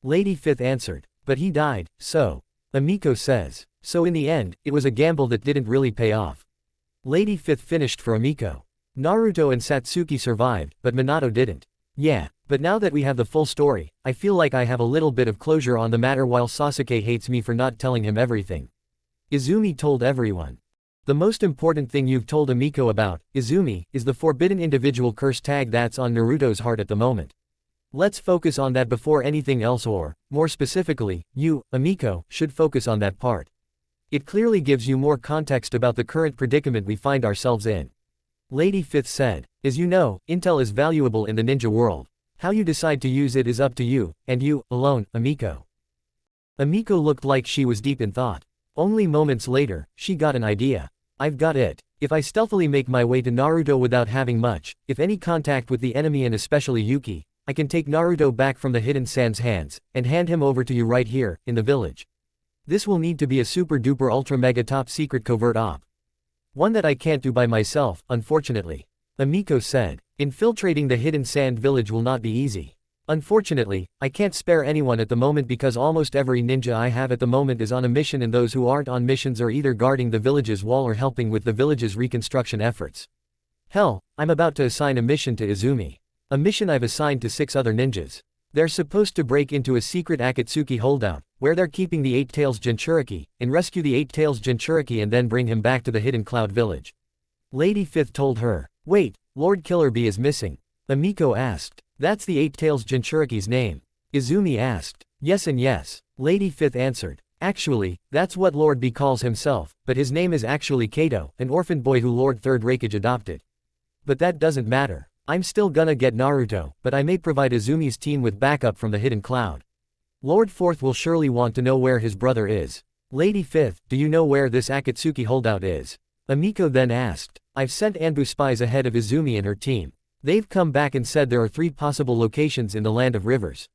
Lady Fifth answered. But he died, so. Amiko says. So in the end, it was a gamble that didn't really pay off. Lady Fifth finished for Amiko. Naruto and Satsuki survived, but Minato didn't. Yeah, but now that we have the full story, I feel like I have a little bit of closure on the matter while Sasuke hates me for not telling him everything. Izumi told everyone. The most important thing you've told Amiko about, Izumi, is the forbidden individual curse tag that's on Naruto's heart at the moment. Let's focus on that before anything else or, more specifically, you, Amiko, should focus on that part. It clearly gives you more context about the current predicament we find ourselves in. Lady Fifth said, as you know, intel is valuable in the ninja world. How you decide to use it is up to you, and you, alone, Amiko. Amiko looked like she was deep in thought. Only moments later, she got an idea. I've got it. If I stealthily make my way to Naruto without having much, if any contact with the enemy and especially Yuki, I can take Naruto back from the Hidden Sand's hands, and hand him over to you right here, in the village. This will need to be a super duper ultra mega top secret covert op. One that I can't do by myself, unfortunately. Amiko said. Infiltrating the Hidden Sand village will not be easy. Unfortunately, I can't spare anyone at the moment because almost every ninja I have at the moment is on a mission and those who aren't on missions are either guarding the village's wall or helping with the village's reconstruction efforts. Hell, I'm about to assign a mission to Izumi. A mission I've assigned to 6 other ninjas. They're supposed to break into a secret Akatsuki holdout, where they're keeping the 8 Tails Jinchuriki, and rescue the 8 Tails Jinchuriki and then bring him back to the Hidden Cloud village. Lady Fifth told her. Wait, Lord Killer Bee is missing. Amiko asked. That's the 8 Tails Jinchuriki's name. Izumi asked. Yes and yes. Lady Fifth answered. Actually, that's what Lord B calls himself, but his name is actually Kato, an orphan boy who Lord Third Raikage adopted. But that doesn't matter. I'm still gonna get Naruto, but I may provide Izumi's team with backup from the Hidden Cloud. Lord Fourth will surely want to know where his brother is. Lady Fifth, do you know where this Akatsuki holdout is? Amiko then asked. I've sent Anbu spies ahead of Izumi and her team. They've come back and said there are 3 possible locations in the Land of Rivers.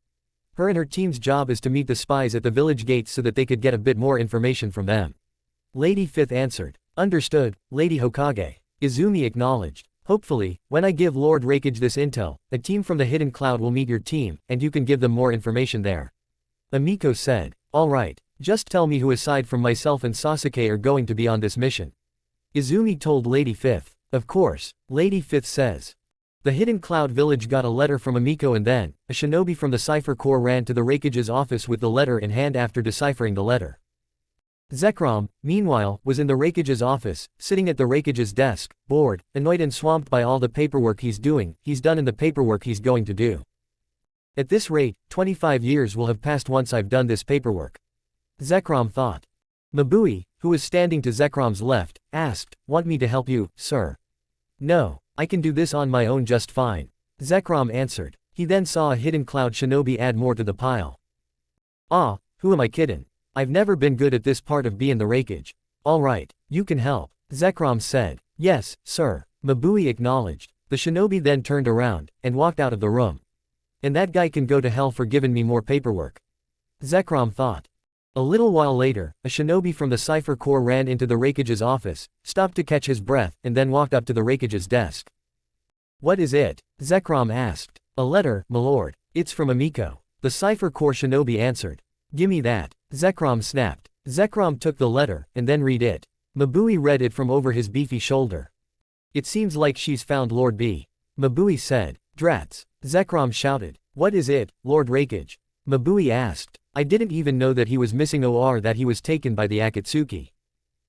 Her and her team's job is to meet the spies at the village gates so that they could get a bit more information from them. Lady Fifth answered. Understood, Lady Hokage. Izumi acknowledged. Hopefully, when I give Lord Raikage this intel, a team from the Hidden Cloud will meet your team, and you can give them more information there. Amiko said. Alright, just tell me who aside from myself and Sasuke are going to be on this mission. Izumi told Lady Fifth. Of course, Lady Fifth says. The Hidden Cloud village got a letter from Amiko and then, a shinobi from the Cipher Corps ran to the Raikage's office with the letter in hand after deciphering the letter. Zekrom, meanwhile, was in the Raikage's office, sitting at the Raikage's desk, bored, annoyed and swamped by all the paperwork he's done in the paperwork he's going to do. At this rate, 25 years will have passed once I've done this paperwork. Zekrom thought. Mabui, who was standing to Zekrom's left, asked, Want me to help you, sir? No. I can do this on my own just fine. Zekrom answered. He then saw a Hidden Cloud shinobi add more to the pile. Ah, who am I kiddin'? I've never been good at this part of bein' the Raikage. Alright, you can help. Zekrom said. Yes, sir. Mabui acknowledged. The shinobi then turned around, and walked out of the room. And that guy can go to hell for giving me more paperwork. Zekrom thought. A little while later, a shinobi from the Cipher Corps ran into the Raikage's office, stopped to catch his breath, and then walked up to the Raikage's desk. What is it? Zekrom asked. A letter, m'lord. It's from Amiko. The Cipher Corps shinobi answered. Gimme that. Zekrom snapped. Zekrom took the letter, and then read it. Mabui read it from over his beefy shoulder. It seems like she's found Lord B. Mabui said. Drats. Zekrom shouted. What is it, Lord Raikage? Mabui asked. I didn't even know that he was missing or that he was taken by the Akatsuki.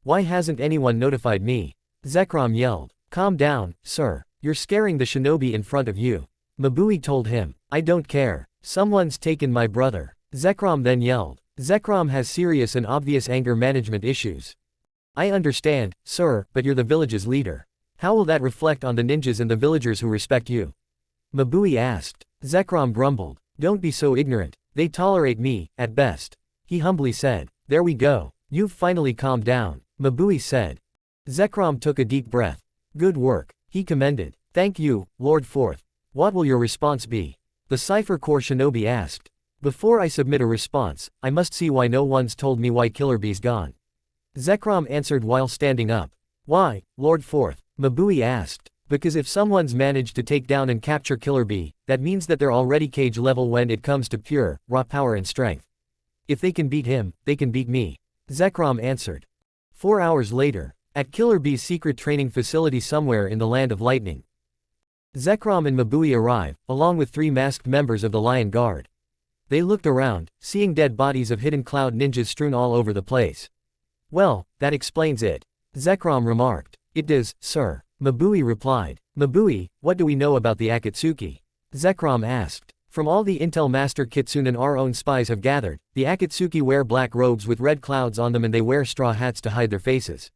Why hasn't anyone notified me? Zekrom yelled. Calm down, sir. You're scaring the shinobi in front of you. Mabui told him. I don't care. Someone's taken my brother. Zekrom then yelled. Zekrom has serious and obvious anger management issues. I understand, sir, but you're the village's leader. How will that reflect on the ninjas and the villagers who respect you? Mabui asked. Zekrom grumbled. Don't be so ignorant. They tolerate me, at best. He humbly said. There we go. You've finally calmed down. Mabui said. Zekrom took a deep breath. Good work, he commended. Thank you, Lord Fourth. What will your response be? The Cypher Corps shinobi asked. Before I submit a response, I must see why no one's told me why Killer Bee's gone. Zekrom answered while standing up. Why, Lord Fourth? Mabui asked. Because if someone's managed to take down and capture Killer Bee, that means that they're already cage level when it comes to pure, raw power and strength. If they can beat him, they can beat me. Zekrom answered. 4 hours later, at Killer Bee's secret training facility somewhere in the Land of Lightning. Zekrom and Mabui arrive, along with 3 masked members of the Lion Guard. They looked around, seeing dead bodies of hidden cloud ninjas strewn all over the place. Well, that explains it. Zekrom remarked. It does, sir. Mabui replied. Mabui, what do we know about the Akatsuki? Zekrom asked. From all the intel Master Kitsune and our own spies have gathered, the Akatsuki wear black robes with red clouds on them and they wear straw hats to hide their faces.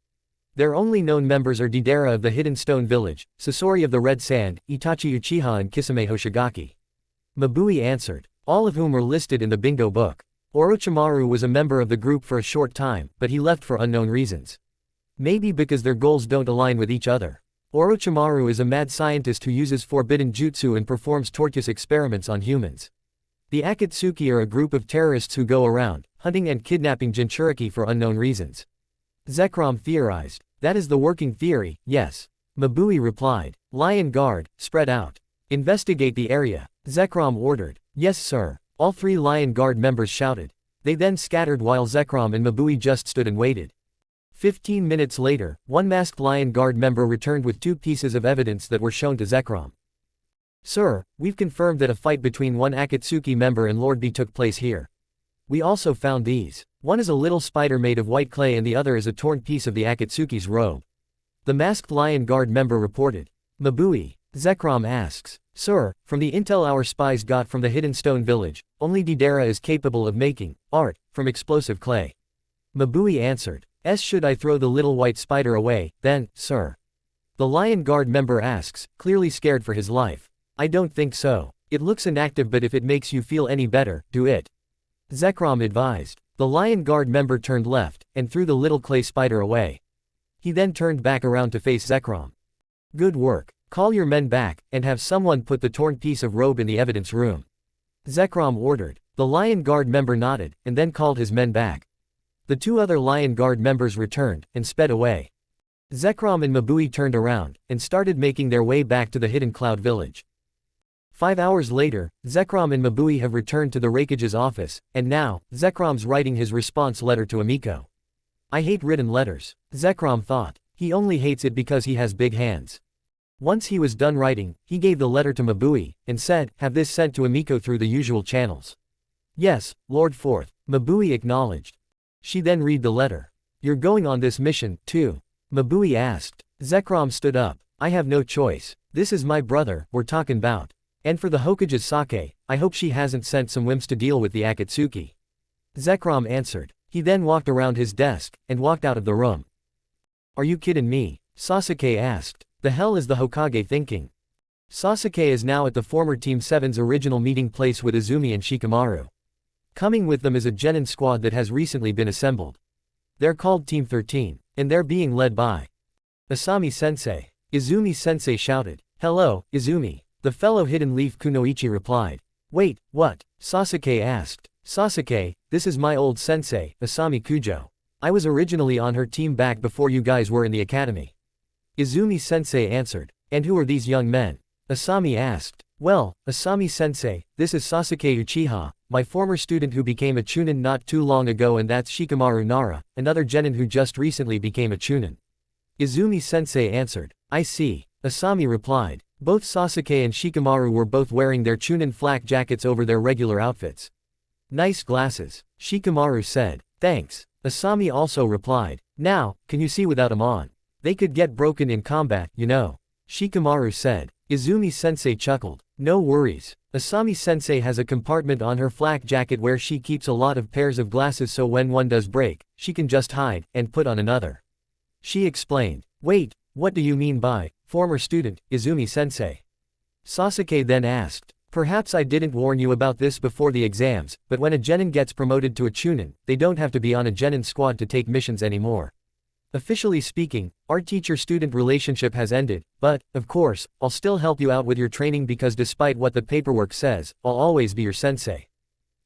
Their only known members are Deidara of the Hidden Stone Village, Sasori of the Red Sand, Itachi Uchiha and Kisame Hoshigaki. Mabui answered. All of whom were listed in the bingo book. Orochimaru was a member of the group for a short time, but he left for unknown reasons. Maybe because their goals don't align with each other. Orochimaru is a mad scientist who uses forbidden jutsu and performs torturous experiments on humans. The Akatsuki are a group of terrorists who go around, hunting and kidnapping Jinchuriki for unknown reasons. Zekrom theorized. That is the working theory, yes. Mabui replied. Lion Guard, spread out. Investigate the area. Zekrom ordered. Yes sir. All 3 Lion Guard members shouted. They then scattered while Zekrom and Mabui just stood and waited. 15 minutes later, 1 masked Lion Guard member returned with 2 pieces of evidence that were shown to Zekrom. Sir, we've confirmed that a fight between 1 Akatsuki member and Lord B took place here. We also found these. One is a little spider made of white clay and the other is a torn piece of the Akatsuki's robe. The masked Lion Guard member reported. Mabui. Zekrom asks. Sir, from the intel our spies got from the Hidden Stone Village, only Deidara is capable of making art from explosive clay. Mabui answered. Should I throw the little white spider away, then, sir? The Lion Guard member asks, clearly scared for his life. I don't think so. It looks inactive but if it makes you feel any better, do it. Zekrom advised. The Lion Guard member turned left, and threw the little clay spider away. He then turned back around to face Zekrom. Good work. Call your men back, and have someone put the torn piece of robe in the evidence room. Zekrom ordered. The Lion Guard member nodded, and then called his men back. The 2 other Lion Guard members returned, and sped away. Zekrom and Mabui turned around, and started making their way back to the Hidden Cloud Village. 5 hours later, Zekrom and Mabui have returned to the Raikage's office, and now, Zekrom's writing his response letter to Emiko. I hate written letters, Zekrom thought. He only hates it because he has big hands. Once he was done writing, he gave the letter to Mabui, and said, have this sent to Emiko through the usual channels. Yes, Lord Fourth, Mabui acknowledged. She then read the letter. You're going on this mission, too? Mabui asked. Zekrom stood up. I have no choice. This is my brother, we're talking about. And for the Hokage's sake, I hope she hasn't sent some wimps to deal with the Akatsuki. Zekrom answered. He then walked around his desk, and walked out of the room. Are you kidding me? Sasuke asked. The hell is the Hokage thinking? Sasuke is now at the former Team 7's original meeting place with Izumi and Shikamaru. Coming with them is a genin squad that has recently been assembled. They're called Team 13, and they're being led by Asami-sensei. Izumi-sensei shouted. Hello, Izumi. The fellow Hidden Leaf Kunoichi replied. Wait, what? Sasuke asked. Sasuke, this is my old sensei, Asami Kujo. I was originally on her team back before you guys were in the academy. Izumi-sensei answered. And who are these young men? Asami asked. Well, Asami-sensei, this is Sasuke Uchiha, my former student who became a Chunin not too long ago, and that's Shikamaru Nara, another genin who just recently became a Chunin. Izumi-sensei answered. I see. Asami replied. Both Sasuke and Shikamaru were both wearing their Chunin flak jackets over their regular outfits. Nice glasses, Shikamaru said. Thanks. Asami also replied. Now, can you see without them on? They could get broken in combat, you know. Shikamaru said. Izumi-sensei chuckled. No worries. Asami-sensei has a compartment on her flak jacket where she keeps a lot of pairs of glasses, so when one does break, she can just hide, and put on another. She explained. Wait, what do you mean by former student, Izumi-sensei? Sasuke then asked. Perhaps I didn't warn you about this before the exams, but when a genin gets promoted to a chunin, they don't have to be on a genin squad to take missions anymore. Officially speaking, our teacher-student relationship has ended, but, of course, I'll still help you out with your training because despite what the paperwork says, I'll always be your sensei.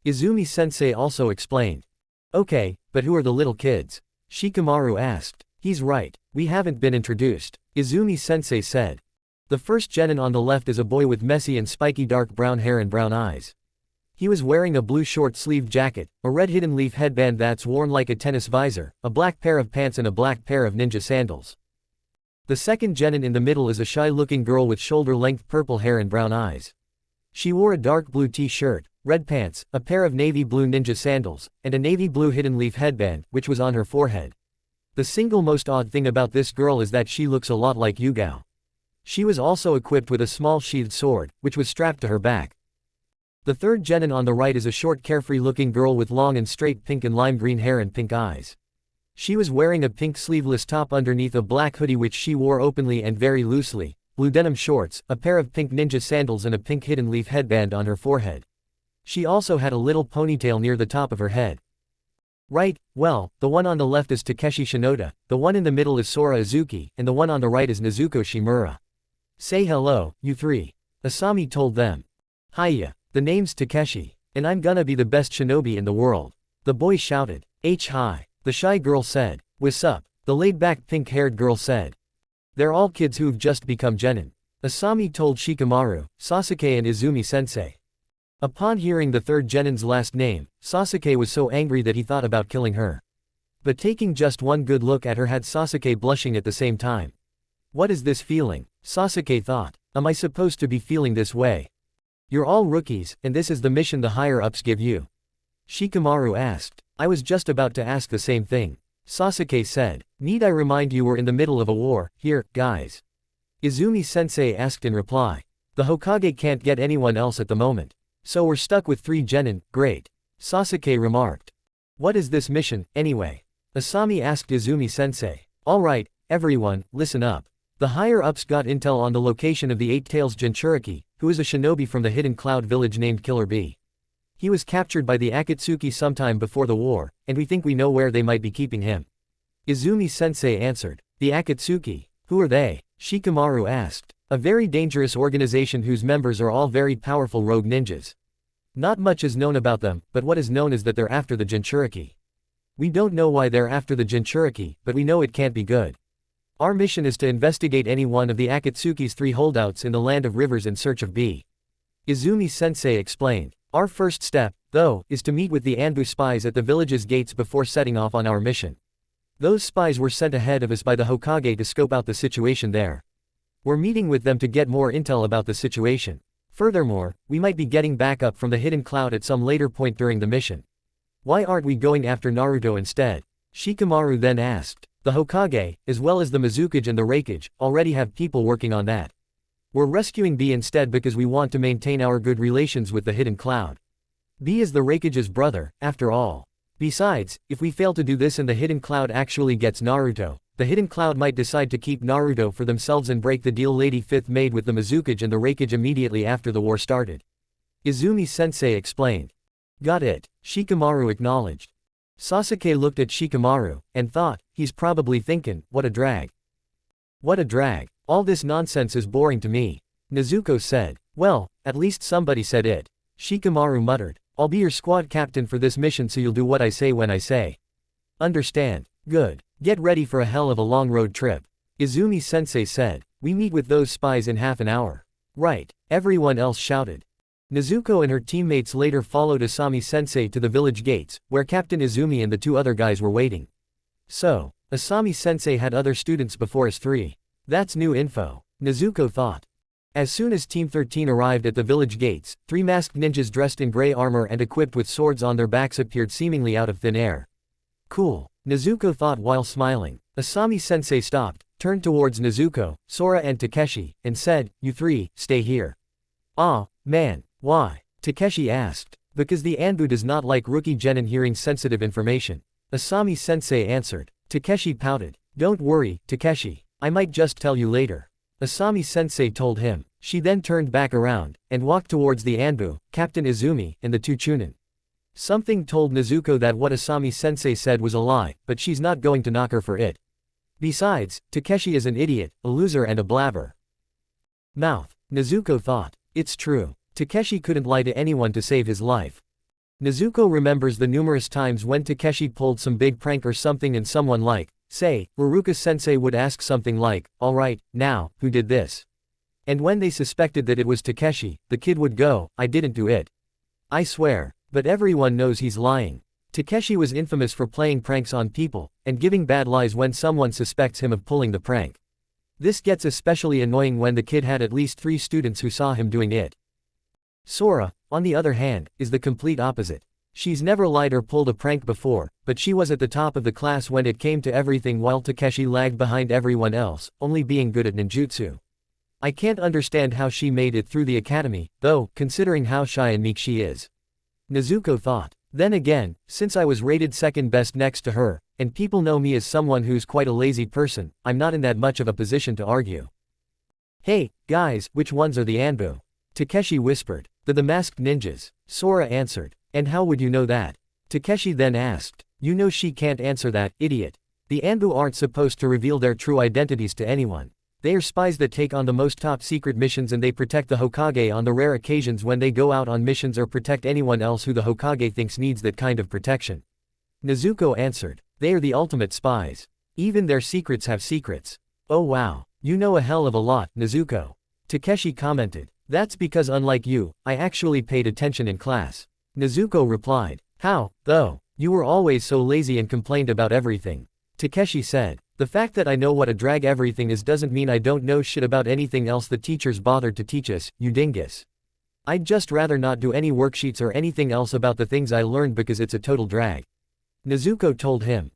Izumi-sensei also explained. Okay, but who are the little kids? Shikamaru asked. He's right, we haven't been introduced, Izumi-sensei said. The first genin on the left is a boy with messy and spiky dark brown hair and brown eyes. He was wearing a blue short-sleeved jacket, a red hidden leaf headband that's worn like a tennis visor, a black pair of pants and a black pair of ninja sandals. The second genin in the middle is a shy-looking girl with shoulder-length purple hair and brown eyes. She wore a dark blue t-shirt, red pants, a pair of navy blue ninja sandals, and a navy blue hidden leaf headband, which was on her forehead. The single most odd thing about this girl is that she looks a lot like Yugao. She was also equipped with a small sheathed sword, which was strapped to her back. The third genin on the right is a short carefree-looking girl with long and straight pink and lime green hair and pink eyes. She was wearing a pink sleeveless top underneath a black hoodie which she wore openly and very loosely, blue denim shorts, a pair of pink ninja sandals and a pink hidden leaf headband on her forehead. She also had a little ponytail near the top of her head. Right, well, the one on the left is Takeshi Shinoda, the one in the middle is Sora Izuki, and the one on the right is Nezuko Shimura. Say hello, you three. Asami told them. Hiya. The name's Takeshi. And I'm gonna be the best shinobi in the world. The boy shouted. Hi. The shy girl said. What's up? The laid-back pink-haired girl said. They're all kids who've just become genin. Asami told Shikamaru, Sasuke and Izumi-sensei. Upon hearing the third genin's last name, Sasuke was so angry that he thought about killing her. But taking just one good look at her had Sasuke blushing at the same time. What is this feeling? Sasuke thought. Am I supposed to be feeling this way? You're all rookies, and this is the mission the higher-ups give you. Shikamaru asked. I was just about to ask the same thing. Sasuke said. Need I remind you we're in the middle of a war, here, guys? Izumi-sensei asked in reply. The Hokage can't get anyone else at the moment. So we're stuck with 3 genin, great. Sasuke remarked. What is this mission, anyway? Asami asked Izumi-sensei. Alright, everyone, listen up. The higher-ups got intel on the location of the Eight-Tails Jinchuriki, who is a shinobi from the Hidden Cloud village named Killer Bee. He was captured by the Akatsuki sometime before the war, and we think we know where they might be keeping him. Izumi-sensei answered. The Akatsuki? Who are they? Shikamaru asked. A very dangerous organization whose members are all very powerful rogue ninjas. Not much is known about them, but what is known is that they're after the Jinchuriki. We don't know why they're after the Jinchuriki, but we know it can't be good. Our mission is to investigate any one of the Akatsuki's 3 holdouts in the Land of Rivers in search of B. Izumi-sensei explained. Our first step, though, is to meet with the Anbu spies at the village's gates before setting off on our mission. Those spies were sent ahead of us by the Hokage to scope out the situation there. We're meeting with them to get more intel about the situation. Furthermore, we might be getting backup from the Hidden Cloud at some later point during the mission. Why aren't we going after Naruto instead? Shikamaru then asked. The Hokage, as well as the Mizukage and the Raikage, already have people working on that. We're rescuing B instead because we want to maintain our good relations with the Hidden Cloud. B is the Raikage's brother, after all. Besides, if we fail to do this and the Hidden Cloud actually gets Naruto, the Hidden Cloud might decide to keep Naruto for themselves and break the deal Lady Fifth made with the Mizukage and the Raikage immediately after the war started. Izumi-sensei explained. Got it, Shikamaru acknowledged. Sasuke looked at Shikamaru, and thought, he's probably thinking, what a drag. What a drag. All this nonsense is boring to me. Nezuko said. Well, at least somebody said it. Shikamaru muttered. I'll be your squad captain for this mission so you'll do what I say when I say. Understand. Good. Get ready for a hell of a long road trip. Izumi-sensei said. We meet with those spies in half an hour. Right. Everyone else shouted. Nezuko and her teammates later followed Asami-sensei to the village gates, where Captain Izumi and the 2 other guys were waiting. So, Asami-sensei had other students before us 3. That's new info, Nezuko thought. As soon as Team 13 arrived at the village gates, 3 masked ninjas dressed in gray armor and equipped with swords on their backs appeared seemingly out of thin air. Cool, Nezuko thought while smiling. Asami-sensei stopped, turned towards Nezuko, Sora and Takeshi, and said, You 3, stay here. Ah, man. Why? Takeshi asked. Because the Anbu does not like rookie genin hearing sensitive information. Asami-sensei answered. Takeshi pouted. Don't worry, Takeshi. I might just tell you later. Asami-sensei told him. She then turned back around, and walked towards the Anbu, Captain Izumi, and the 2 Chunin. Something told Nezuko that what Asami-sensei said was a lie, but she's not going to knock her for it. Besides, Takeshi is an idiot, a loser and a blabber. Mouth. Nezuko thought. It's true. Takeshi couldn't lie to anyone to save his life. Nezuko remembers the numerous times when Takeshi pulled some big prank or something and someone like, say, Ruruka-sensei would ask something like, alright, now, who did this? And when they suspected that it was Takeshi, the kid would go, I didn't do it. I swear. But everyone knows he's lying. Takeshi was infamous for playing pranks on people, and giving bad lies when someone suspects him of pulling the prank. This gets especially annoying when the kid had at least 3 students who saw him doing it. Sora, on the other hand, is the complete opposite. She's never lied or pulled a prank before, but she was at the top of the class when it came to everything while Takeshi lagged behind everyone else, only being good at ninjutsu. I can't understand how she made it through the academy, though, considering how shy and meek she is. Nezuko thought. Then again, since I was rated second best next to her, and people know me as someone who's quite a lazy person, I'm not in that much of a position to argue. Hey, guys, which ones are the Anbu? Takeshi whispered. The masked ninjas. Sora answered. And how would you know that? Takeshi then asked. You know she can't answer that, idiot. The Anbu aren't supposed to reveal their true identities to anyone. They are spies that take on the most top-secret missions and they protect the Hokage on the rare occasions when they go out on missions or protect anyone else who the Hokage thinks needs that kind of protection. Nezuko answered. They are the ultimate spies. Even their secrets have secrets. Oh wow. You know a hell of a lot, Nezuko. Takeshi commented. That's because unlike you, I actually paid attention in class. Nezuko replied. How, though? You were always so lazy and complained about everything. Takeshi said. The fact that I know what a drag everything is doesn't mean I don't know shit about anything else the teachers bothered to teach us, you dingus. I'd just rather not do any worksheets or anything else about the things I learned because it's a total drag. Nezuko told him.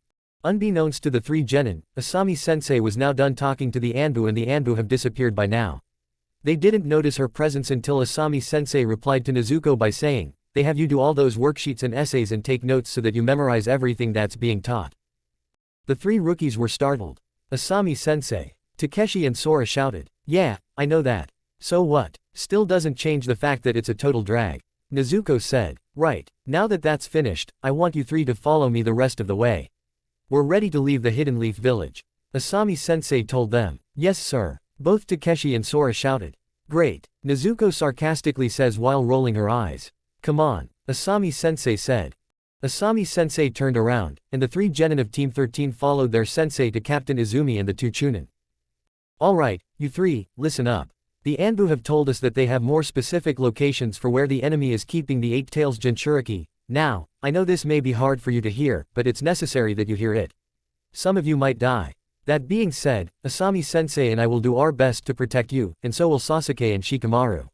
Unbeknownst to the 3 genin, Asami-sensei was now done talking to the Anbu and the Anbu have disappeared by now. They didn't notice her presence until Asami-sensei replied to Nezuko by saying, they have you do all those worksheets and essays and take notes so that you memorize everything that's being taught. The 3 rookies were startled. Asami-sensei. Takeshi and Sora shouted. Yeah, I know that. So what? Still doesn't change the fact that it's a total drag. Nezuko said. Right, now that that's finished, I want you 3 to follow me the rest of the way. We're ready to leave the Hidden Leaf Village. Asami-sensei told them. Yes sir. Both Takeshi and Sora shouted. Great. Nezuko sarcastically says while rolling her eyes. Come on. Asami-sensei said. Asami-sensei turned around, and the 3 genin of Team 13 followed their sensei to Captain Izumi and the 2 chunin. Alright, you 3, listen up. The Anbu have told us that they have more specific locations for where the enemy is keeping the 8 Tails Jinchuriki. Now, I know this may be hard for you to hear, but it's necessary that you hear it. Some of you might die. That being said, Asami-sensei and I will do our best to protect you, and so will Sasuke and Shikamaru.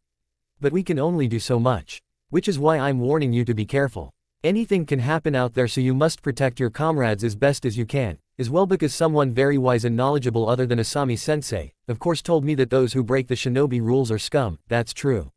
But we can only do so much. Which is why I'm warning you to be careful. Anything can happen out there, so you must protect your comrades as best as you can, as well, because someone very wise and knowledgeable other than Asami-sensei, of course, told me that those who break the shinobi rules are scum. That's true.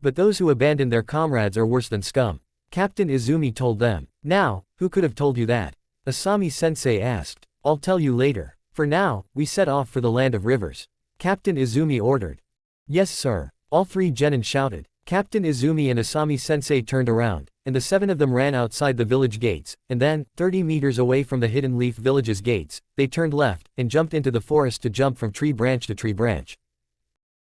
But those who abandon their comrades are worse than scum. Captain Izumi told them. Now, who could have told you that? Asami-sensei asked. I'll tell you later. For now, we set off for the land of rivers. Captain Izumi ordered. Yes sir. All 3 genin shouted. Captain Izumi and Asami-sensei turned around, and the 7 of them ran outside the village gates, and then, 30 meters away from the Hidden Leaf Village's gates, they turned left, and jumped into the forest to jump from tree branch to tree branch.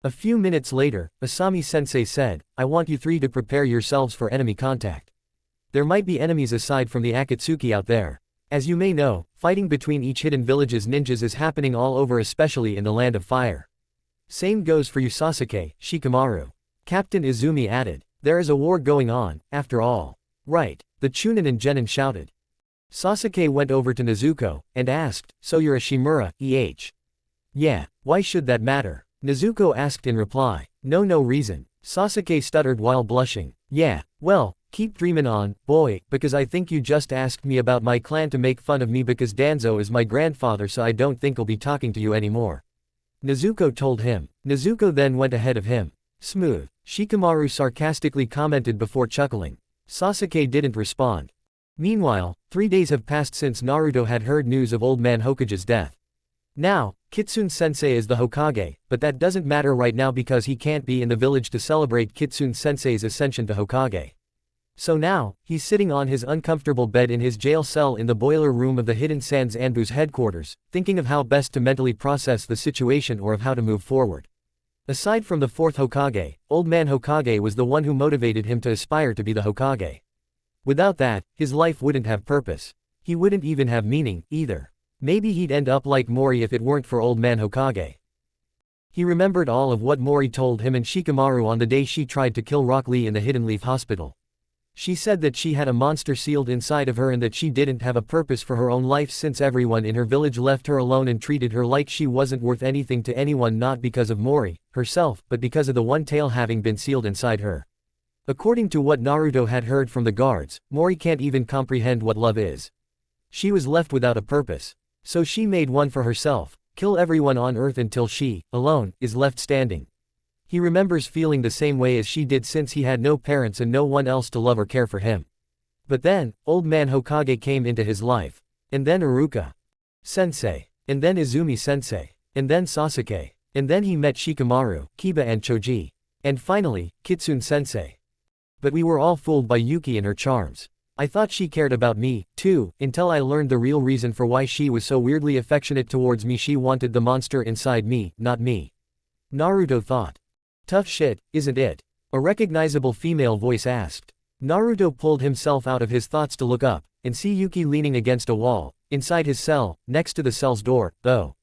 A few minutes later, Asami-sensei said, I want you 3 to prepare yourselves for enemy contact. There might be enemies aside from the Akatsuki out there. As you may know, fighting between each hidden village's ninjas is happening all over, especially in the Land of Fire. Same goes for you Sasuke, Shikamaru. Captain Izumi added. There is a war going on, after all. Right, the chunin and genin shouted. Sasuke went over to Nezuko, and asked, so you're a Shimura, Yeah, why should that matter? Nezuko asked in reply. No reason. Sasuke stuttered while blushing. Yeah, well, keep dreamin' on, boy, because I think you just asked me about my clan to make fun of me because Danzo is my grandfather, so I don't think I'll be talking to you anymore. Nezuko told him. Nezuko then went ahead of him. Smooth. Shikamaru sarcastically commented before chuckling. Sasuke didn't respond. Meanwhile, 3 days have passed since Naruto had heard news of Old Man Hokage's death. Now, Kitsune-sensei is the Hokage, but that doesn't matter right now because he can't be in the village to celebrate Kitsune-sensei's ascension to Hokage. So now, he's sitting on his uncomfortable bed in his jail cell in the boiler room of the Hidden Sands Anbu's headquarters, thinking of how best to mentally process the situation or of how to move forward. Aside from the fourth Hokage, Old Man Hokage was the one who motivated him to aspire to be the Hokage. Without that, his life wouldn't have purpose. He wouldn't even have meaning, either. Maybe he'd end up like Mori if it weren't for Old Man Hokage. He remembered all of what Mori told him and Shikamaru on the day she tried to kill Rock Lee in the Hidden Leaf Hospital. She said that she had a monster sealed inside of her and that she didn't have a purpose for her own life since everyone in her village left her alone and treated her like she wasn't worth anything to anyone, not because of Mori, herself, but because of the one tail having been sealed inside her. According to what Naruto had heard from the guards, Mori can't even comprehend what love is. She was left without a purpose. So she made one for herself: kill everyone on Earth until she, alone, is left standing. He remembers feeling the same way as she did since he had no parents and no one else to love or care for him. But then, Old Man Hokage came into his life. And then Iruka Sensei. And then Izumi Sensei. And then Sasuke. And then he met Shikamaru, Kiba and Choji. And finally, Kitsune Sensei. But we were all fooled by Yuki and her charms. I thought she cared about me, too, until I learned the real reason for why she was so weirdly affectionate towards me. She wanted the monster inside me, not me. Naruto thought. Tough shit, isn't it? A recognizable female voice asked. Naruto pulled himself out of his thoughts to look up, and see Yuki leaning against a wall, inside his cell, next to the cell's door, though.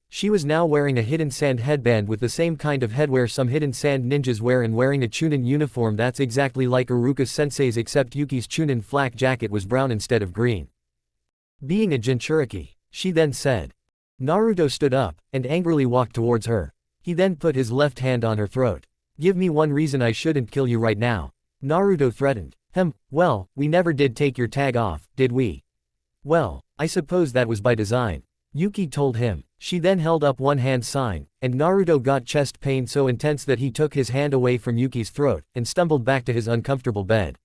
She was now wearing a hidden sand headband with the same kind of headwear some hidden sand ninjas wear and wearing a Chunin uniform that's exactly like Iruka Sensei's, except Yuki's Chunin flak jacket was brown instead of green. Being a Jinchuriki, she then said. Naruto stood up, and angrily walked towards her. He then put his left hand on her throat. Give me one reason I shouldn't kill you right now. Naruto threatened. Well, we never did take your tag off, did we? Well, I suppose that was by design. Yuki told him. She then held up one hand sign, and Naruto got chest pain so intense that he took his hand away from Yuki's throat, and stumbled back to his uncomfortable bed.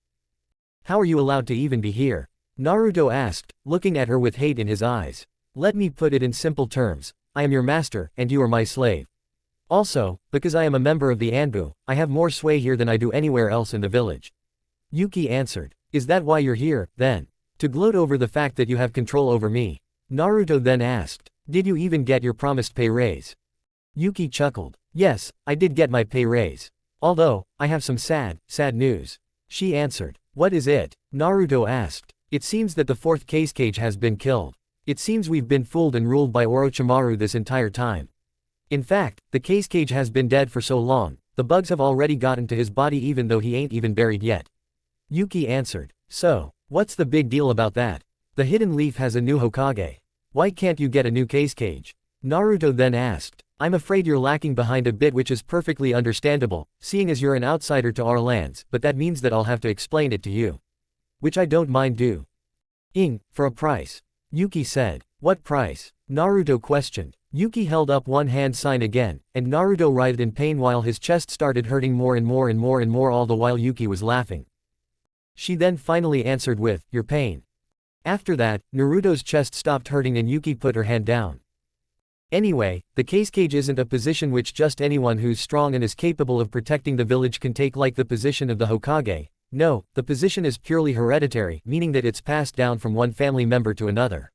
How are you allowed to even be here? Naruto asked, looking at her with hate in his eyes. Let me put it in simple terms. I am your master, and you are my slave. Also, because I am a member of the Anbu, I have more sway here than I do anywhere else in the village. Yuki answered. Is that why you're here, then? To gloat over the fact that you have control over me? Naruto then asked. Did you even get your promised pay raise? Yuki chuckled. Yes, I did get my pay raise. Although, I have some sad news. She answered. What is it? Naruto asked. It seems that the fourth Kage has been killed. It seems we've been fooled and ruled by Orochimaru this entire time. In fact, the Kage has been dead for so long, the bugs have already gotten to his body even though he ain't even buried yet. Yuki answered. So, what's the big deal about that? The Hidden Leaf has a new Hokage. Why can't you get a new Kage? Naruto then asked. I'm afraid you're lacking behind a bit, which is perfectly understandable, seeing as you're an outsider to our lands, but that means that I'll have to explain it to you. Which I don't mind do. For a price. Yuki said. What price? Naruto questioned. Yuki held up one hand sign again, and Naruto writhed in pain while his chest started hurting more and more and more and more, all the while Yuki was laughing. She then finally answered with, your pain. After that, Naruto's chest stopped hurting and Yuki put her hand down. Anyway, the Kage isn't a position which just anyone who's strong and is capable of protecting the village can take, like the position of the Hokage. No, the position is purely hereditary, meaning that it's passed down from one family member to another.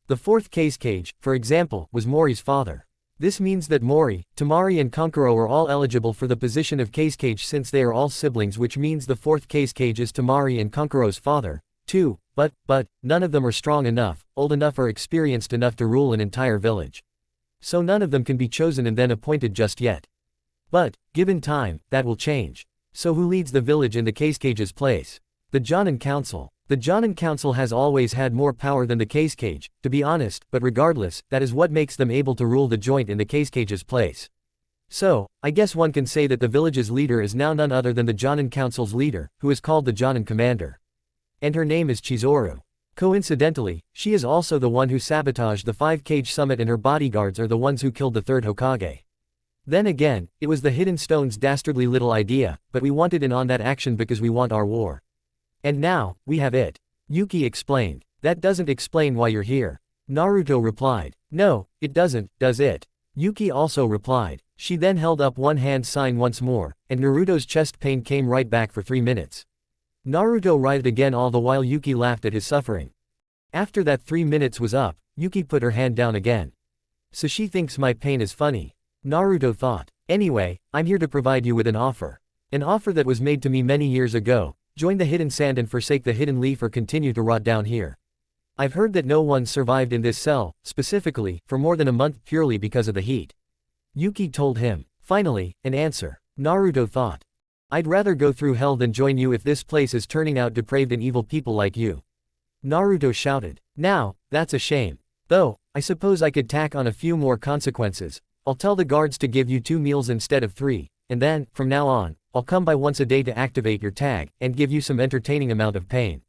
The fourth Kage, for example, was Mori's father. This means that Mori, Temari and Kankuro are all eligible for the position of Kage since they are all siblings, which means the fourth Kage is Temari and Kankuro's father, too, but, none of them are strong enough, old enough or experienced enough to rule an entire village. So none of them can be chosen and then appointed just yet. But, given time, that will change. So who leads the village in the Kage's place? The Jonin Council. The Jonin Council has always had more power than the Kage, to be honest, but regardless, that is what makes them able to rule the joint in the Kage's place. So, I guess one can say that the village's leader is now none other than the Jonin Council's leader, who is called the Jonin Commander. And her name is Chizuru. Coincidentally, she is also the one who sabotaged the 5 summit, and her bodyguards are the ones who killed the third Hokage. Then again, it was the Hidden Stone's dastardly little idea, but we wanted in on that action because we want our war. And now, we have it. Yuki explained. That doesn't explain why you're here. Naruto replied. No, it doesn't, does it? Yuki also replied. She then held up one hand sign once more, and Naruto's chest pain came right back for 3 minutes. Naruto writhed again, all the while Yuki laughed at his suffering. After that 3 minutes was up, Yuki put her hand down again. So she thinks my pain is funny. Naruto thought. Anyway, I'm here to provide you with an offer. An offer that was made to me many years ago. Join the hidden sand and forsake the hidden leaf, or continue to rot down here. I've heard that no one survived in this cell, specifically, for more than a month purely because of the heat. Yuki told him. Finally, an answer. Naruto thought. I'd rather go through hell than join you if this place is turning out depraved and evil people like you. Naruto shouted. Now, that's a shame. Though, I suppose I could tack on a few more consequences. I'll tell the guards to give you 2 meals instead of 3, and then, from now on, I'll come by once a day to activate your tag, and give you some entertaining amount of pain.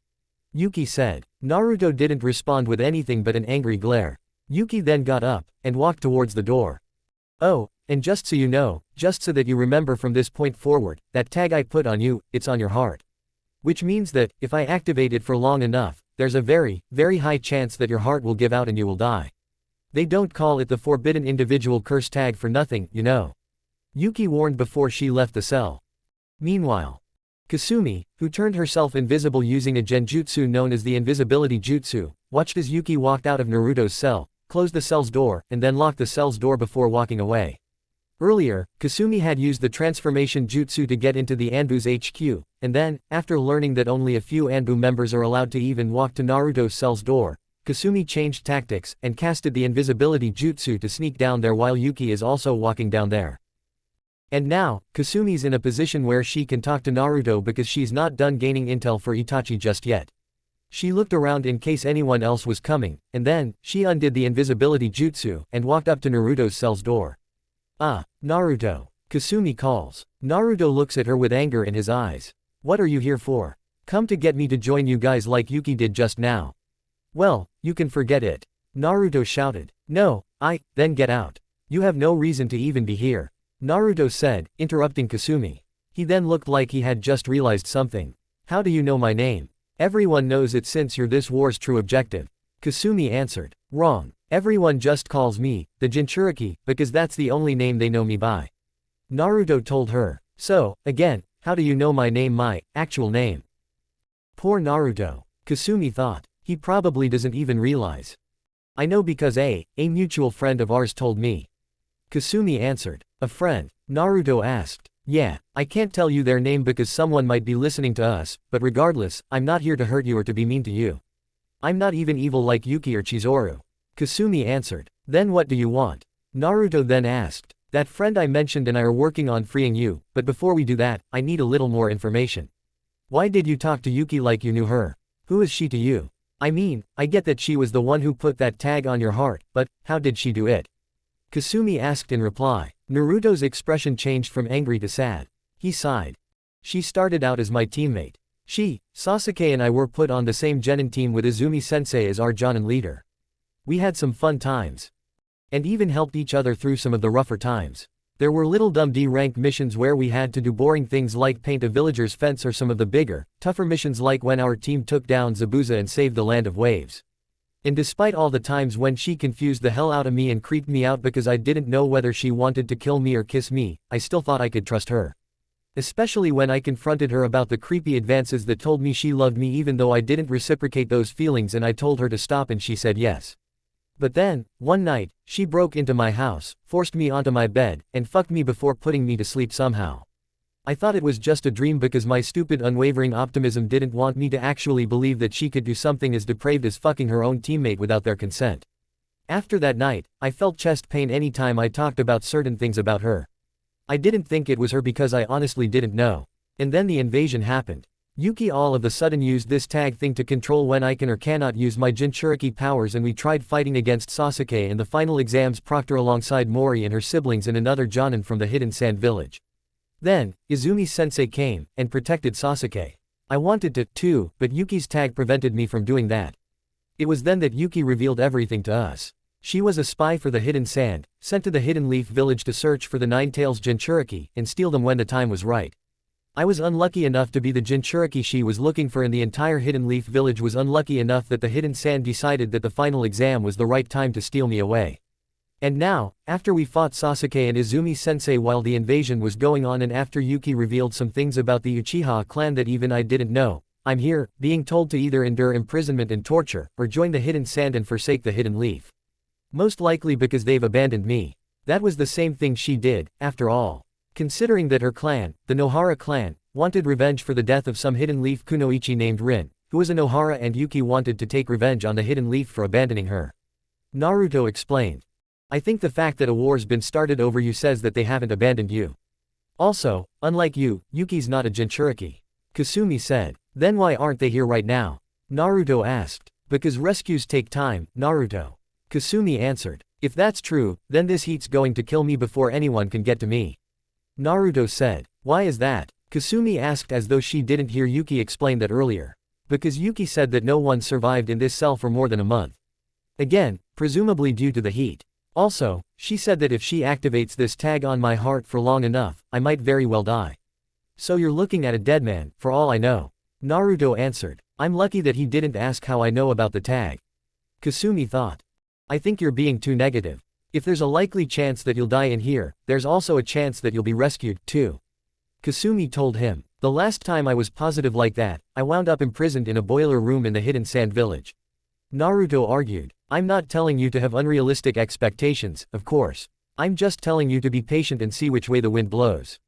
Yuki said. Naruto didn't respond with anything but an angry glare. Yuki then got up, and walked towards the door. Oh, and just so you know, just so that you remember from this point forward, that tag I put on you, it's on your heart. Which means that, if I activate it for long enough, there's a very, very high chance that your heart will give out and you will die. They don't call it the forbidden individual curse tag for nothing, you know. Yuki warned before she left the cell. Meanwhile, Kasumi, who turned herself invisible using a genjutsu known as the invisibility jutsu, watched as Yuki walked out of Naruto's cell, closed the cell's door, and then locked the cell's door before walking away. Earlier, Kasumi had used the transformation jutsu to get into the Anbu's HQ, and then, after learning that only a few Anbu members are allowed to even walk to Naruto's cell's door, Kasumi changed tactics, and casted the invisibility jutsu to sneak down there while Yuki is also walking down there. And now, Kasumi's in a position where she can talk to Naruto because she's not done gaining intel for Itachi just yet. She looked around in case anyone else was coming, and then, she undid the invisibility jutsu, and walked up to Naruto's cell's door. Ah, Naruto. Kasumi calls. Naruto looks at her with anger in his eyes. What are you here for? Come to get me to join you guys like Yuki did just now. Well, you can forget it. Naruto shouted. No, then get out. You have no reason to even be here. Naruto said, interrupting Kasumi. He then looked like he had just realized something. How do you know my name? Everyone knows it since you're this war's true objective. Kasumi answered. Wrong. Everyone just calls me, the Jinchuriki, because that's the only name they know me by. Naruto told her. So, again, how do you know my name, my actual name? Poor Naruto. Kasumi thought. He probably doesn't even realize. I know because a mutual friend of ours told me. Kasumi answered. A friend? Naruto asked. Yeah, I can't tell you their name because someone might be listening to us, but regardless, I'm not here to hurt you or to be mean to you. I'm not even evil like Yuki or Chizuru. Kasumi answered. Then what do you want? Naruto then asked. That friend I mentioned and I are working on freeing you, but before we do that, I need a little more information. Why did you talk to Yuki like you knew her? Who is she to you? I mean, I get that she was the one who put that tag on your heart, but how did she do it? Kasumi asked in reply. Naruto's expression changed from angry to sad. He sighed. She started out as my teammate. Sasuke and I were put on the same genin team with Izumi-sensei as our jonin leader. We had some fun times. And even helped each other through some of the rougher times. There were little dumb D-ranked missions where we had to do boring things like paint a villager's fence or some of the bigger, tougher missions like when our team took down Zabuza and saved the Land of Waves. And despite all the times when she confused the hell out of me and creeped me out because I didn't know whether she wanted to kill me or kiss me, I still thought I could trust her. Especially when I confronted her about the creepy advances that told me she loved me even though I didn't reciprocate those feelings and I told her to stop and she said yes. But then, one night, she broke into my house, forced me onto my bed, and fucked me before putting me to sleep somehow. I thought it was just a dream because my stupid unwavering optimism didn't want me to actually believe that she could do something as depraved as fucking her own teammate without their consent. After that night, I felt chest pain anytime I talked about certain things about her. I didn't think it was her because I honestly didn't know. And then the invasion happened. Yuki all of a sudden used this tag thing to control when I can or cannot use my Jinchuriki powers and we tried fighting against Sasuke in the final exams proctor alongside Mori and her siblings and another jonin from the Hidden Sand Village. Then, Izumi-sensei came, and protected Sasuke. I wanted to, too, but Yuki's tag prevented me from doing that. It was then that Yuki revealed everything to us. She was a spy for the Hidden Sand, sent to the Hidden Leaf Village to search for the Nine Tails Jinchuriki, and steal them when the time was right. I was unlucky enough to be the Jinchuriki she was looking for and the entire Hidden Leaf Village was unlucky enough that the Hidden Sand decided that the final exam was the right time to steal me away. And now, after we fought Sasuke and Izumi-sensei while the invasion was going on and after Yuki revealed some things about the Uchiha clan that even I didn't know, I'm here, being told to either endure imprisonment and torture, or join the hidden sand and forsake the hidden leaf. Most likely because they've abandoned me. That was the same thing she did, after all. Considering that her clan, the Nohara clan, wanted revenge for the death of some hidden leaf kunoichi named Rin, who was a Nohara, and Yuki wanted to take revenge on the hidden leaf for abandoning her. Naruto explained. I think the fact that a war's been started over you says that they haven't abandoned you. Also, unlike you, Yuki's not a Jinchuriki. Kasumi said. Then why aren't they here right now? Naruto asked. Because rescues take time, Naruto. Kasumi answered. If that's true, then this heat's going to kill me before anyone can get to me. Naruto said. Why is that? Kasumi asked as though she didn't hear Yuki explain that earlier. Because Yuki said that no one survived in this cell for more than a month. Again, presumably due to the heat. Also, she said that if she activates this tag on my heart for long enough, I might very well die. So you're looking at a dead man, for all I know. Naruto answered. I'm lucky that he didn't ask how I know about the tag. Kasumi thought. I think you're being too negative. If there's a likely chance that you'll die in here, there's also a chance that you'll be rescued, too. Kasumi told him. The last time I was positive like that, I wound up imprisoned in a boiler room in the hidden sand village. Naruto argued. I'm not telling you to have unrealistic expectations, of course. I'm just telling you to be patient and see which way the wind blows.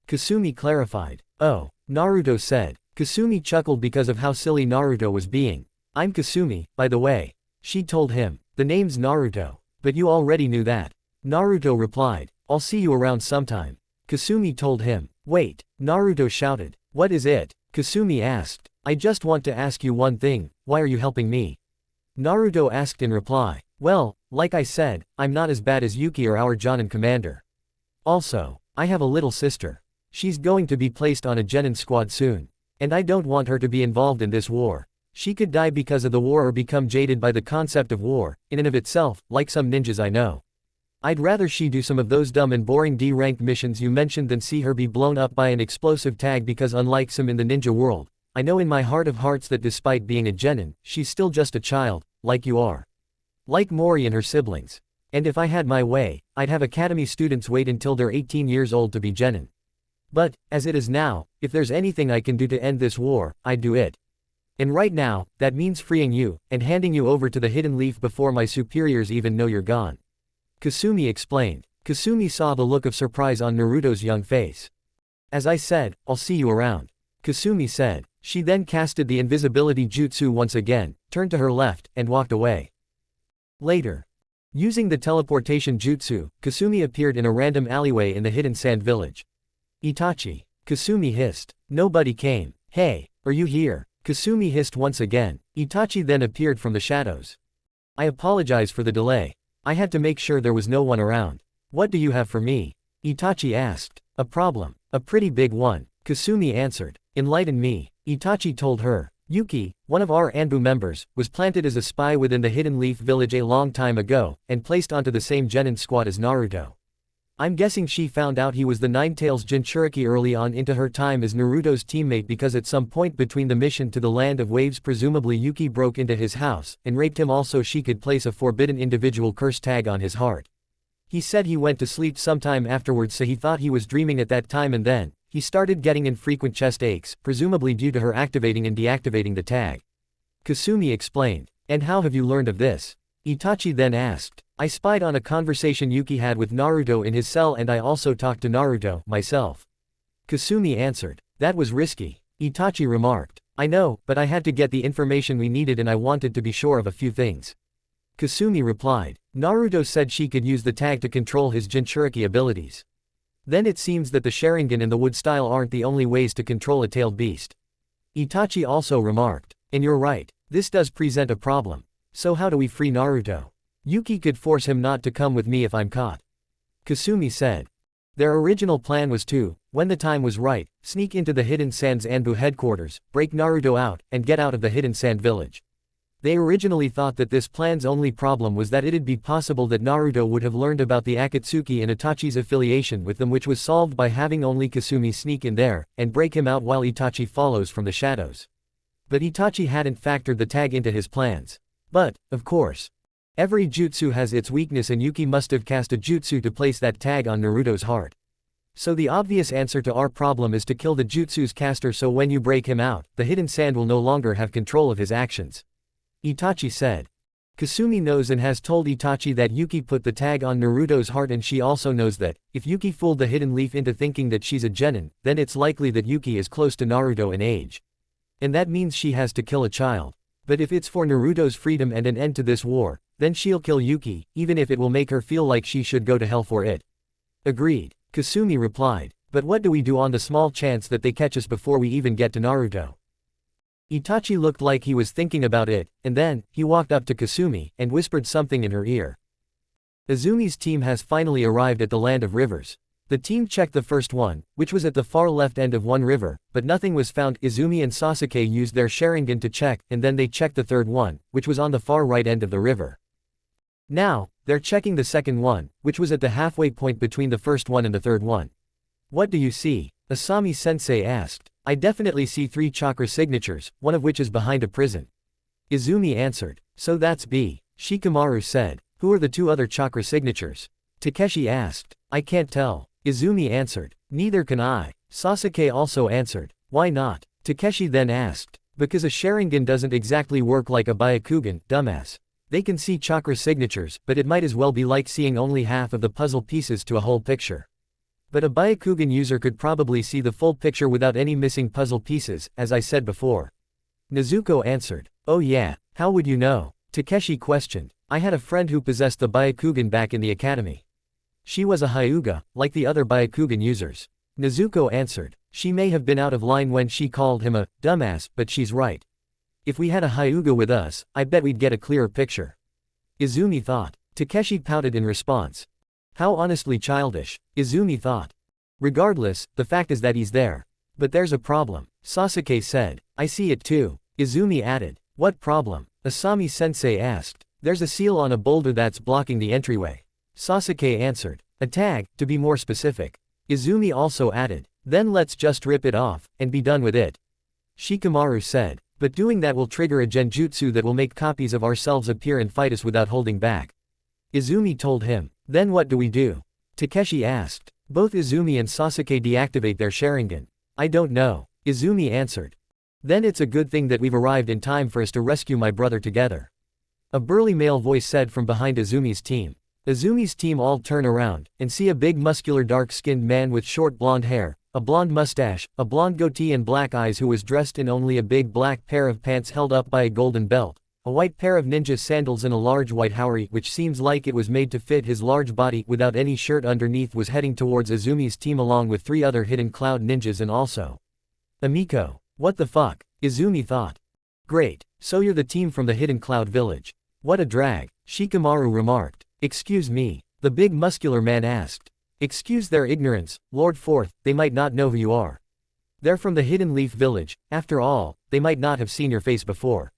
Kasumi clarified. Oh, Naruto said. Kasumi chuckled because of how silly Naruto was being. I'm Kasumi, by the way. She told him. The name's Naruto. But you already knew that. Naruto replied. I'll see you around sometime. Kasumi told him. Wait, Naruto shouted. What is it? Kasumi asked. I just want to ask you one thing, why are you helping me? Naruto asked in reply. Well, like I said, I'm not as bad as Yuki or our Jonin commander. Also, I have a little sister. She's going to be placed on a genin squad soon. And I don't want her to be involved in this war. She could die because of the war or become jaded by the concept of war, in and of itself, like some ninjas I know. I'd rather she do some of those dumb and boring D-ranked missions you mentioned than see her be blown up by an explosive tag, because unlike some in the ninja world, I know in my heart of hearts that despite being a genin, she's still just a child, like you are. Like Mori and her siblings. And if I had my way, I'd have academy students wait until they're 18 years old to be genin. But, as it is now, if there's anything I can do to end this war, I'd do it. And right now, that means freeing you, and handing you over to the hidden leaf before my superiors even know you're gone. Kasumi explained. Kasumi saw the look of surprise on Naruto's young face. As I said, I'll see you around. Kasumi said. She then casted the invisibility jutsu once again, turned to her left, and walked away. Later. Using the teleportation jutsu, Kasumi appeared in a random alleyway in the hidden sand village. Itachi. Kasumi hissed. Nobody came. Hey, are you here? Kasumi hissed once again. Itachi then appeared from the shadows. I apologize for the delay. I had to make sure there was no one around. What do you have for me? Itachi asked. A problem. A pretty big one. Kasumi answered. Enlighten me. Itachi told her. Yuki, one of our Anbu members, was planted as a spy within the Hidden Leaf village a long time ago, and placed onto the same genin squad as Naruto. I'm guessing she found out he was the Nine-Tails Jinchuriki early on into her time as Naruto's teammate, because at some point between the mission to the Land of Waves presumably Yuki broke into his house, and raped him also she could place a forbidden individual curse tag on his heart. He said he went to sleep sometime afterwards, so he thought he was dreaming at that time, and then, he started getting infrequent chest aches, presumably due to her activating and deactivating the tag. Kasumi explained. And how have you learned of this? Itachi then asked. I spied on a conversation Yuki had with Naruto in his cell, and I also talked to Naruto, myself. Kasumi answered. That was risky. Itachi remarked. I know, but I had to get the information we needed, and I wanted to be sure of a few things. Kasumi replied. Naruto said she could use the tag to control his Jinchuriki abilities. Then it seems that the Sharingan and the wood style aren't the only ways to control a tailed beast. Itachi also remarked. And you're right, this does present a problem. So how do we free Naruto? Yuki could force him not to come with me if I'm caught. Kasumi said. Their original plan was to, when the time was right, sneak into the Hidden Sands Anbu headquarters, break Naruto out, and get out of the Hidden Sand village. They originally thought that this plan's only problem was that it'd be possible that Naruto would have learned about the Akatsuki and Itachi's affiliation with them, which was solved by having only Kasumi sneak in there, and break him out while Itachi follows from the shadows. But Itachi hadn't factored the tag into his plans. But, of course, every jutsu has its weakness, and Yuki must have cast a jutsu to place that tag on Naruto's heart. So the obvious answer to our problem is to kill the jutsu's caster, so when you break him out, the hidden sand will no longer have control of his actions. Itachi said. Kasumi knows and has told Itachi that Yuki put the tag on Naruto's heart, and she also knows that, if Yuki fooled the hidden leaf into thinking that she's a genin, then it's likely that Yuki is close to Naruto in age. And that means she has to kill a child. But if it's for Naruto's freedom and an end to this war, then she'll kill Yuki, even if it will make her feel like she should go to hell for it. Agreed, Kasumi replied. But what do we do on the small chance that they catch us before we even get to Naruto? Itachi looked like he was thinking about it, and then, he walked up to Kasumi, and whispered something in her ear. Izumi's team has finally arrived at the land of rivers. The team checked the first one, which was at the far left end of one river, but nothing was found. Izumi and Sasuke used their Sharingan to check, and then they checked the third one, which was on the far right end of the river. Now, they're checking the second one, which was at the halfway point between the first one and the third one. What do you see? Asami-sensei asked. I definitely see 3 chakra signatures, one of which is behind a prison. Izumi answered. So that's B. Shikamaru said. Who are the 2 other chakra signatures? Takeshi asked. I can't tell. Izumi answered. Neither can I. Sasuke also answered. Why not? Takeshi then asked. Because a Sharingan doesn't exactly work like a Byakugan, dumbass. They can see chakra signatures, but it might as well be like seeing only half of the puzzle pieces to a whole picture. But a Byakugan user could probably see the full picture without any missing puzzle pieces, as I said before. Nezuko answered. Oh yeah, how would you know? Takeshi questioned. I had a friend who possessed the Byakugan back in the academy. She was a Hyuga, like the other Byakugan users. Nezuko answered. She may have been out of line when she called him a dumbass, but she's right. If we had a Hyuga with us, I bet we'd get a clearer picture. Izumi thought. Takeshi pouted in response. How honestly childish, Izumi thought. Regardless, the fact is that he's there. But there's a problem, Sasuke said. I see it too, Izumi added. What problem? Asami-sensei asked. There's a seal on a boulder that's blocking the entryway. Sasuke answered. A tag, to be more specific. Izumi also added. Then let's just rip it off, and be done with it. Shikamaru said. But doing that will trigger a genjutsu that will make copies of ourselves appear and fight us without holding back. Izumi told him. Then what do we do? Takeshi asked. Both Izumi and Sasuke deactivate their Sharingan. I don't know, Izumi answered. Then it's a good thing that we've arrived in time for us to rescue my brother together. A burly male voice said from behind Izumi's team. Izumi's team all turn around, and see a big muscular dark-skinned man with short blonde hair, a blonde mustache, a blonde goatee and black eyes, who was dressed in only a big black pair of pants held up by a golden belt, a white pair of ninja sandals and a large white haori which seems like it was made to fit his large body without any shirt underneath, was heading towards Izumi's team along with 3 other hidden cloud ninjas and also Amiko. What the fuck? Izumi thought. Great, so you're the team from the hidden cloud village. What a drag, Shikamaru remarked. Excuse me, the big muscular man asked. Excuse their ignorance, Lord Fourth, they might not know who you are. They're from the Hidden Leaf Village, after all, they might not have seen your face before.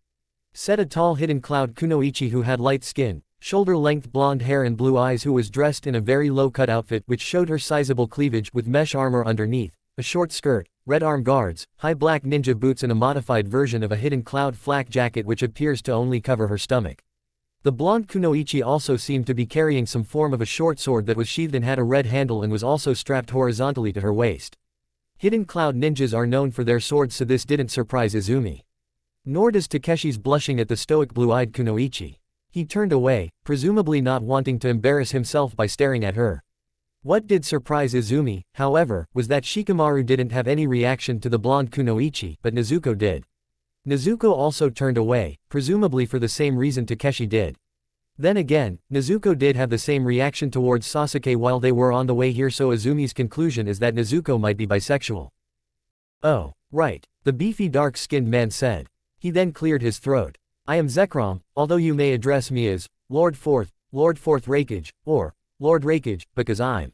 Said a tall hidden cloud kunoichi who had light skin, shoulder-length blonde hair and blue eyes, who was dressed in a very low-cut outfit which showed her sizable cleavage with mesh armor underneath, a short skirt, red arm guards, high black ninja boots and a modified version of a hidden cloud flak jacket which appears to only cover her stomach. The blonde kunoichi also seemed to be carrying some form of a short sword that was sheathed and had a red handle and was also strapped horizontally to her waist. Hidden cloud ninjas are known for their swords, so this didn't surprise Izumi. Nor does Takeshi's blushing at the stoic blue-eyed kunoichi. He turned away, presumably not wanting to embarrass himself by staring at her. What did surprise Izumi, however, was that Shikamaru didn't have any reaction to the blonde kunoichi, but Nezuko did. Nezuko also turned away, presumably for the same reason Takeshi did. Then again, Nezuko did have the same reaction towards Sasuke while they were on the way here, so Izumi's conclusion is that Nezuko might be bisexual. Oh, right, the beefy dark-skinned man said. He then cleared his throat. I am Zekrom, although you may address me as Lord Fourth Raikage, or Lord Raikage, because I'm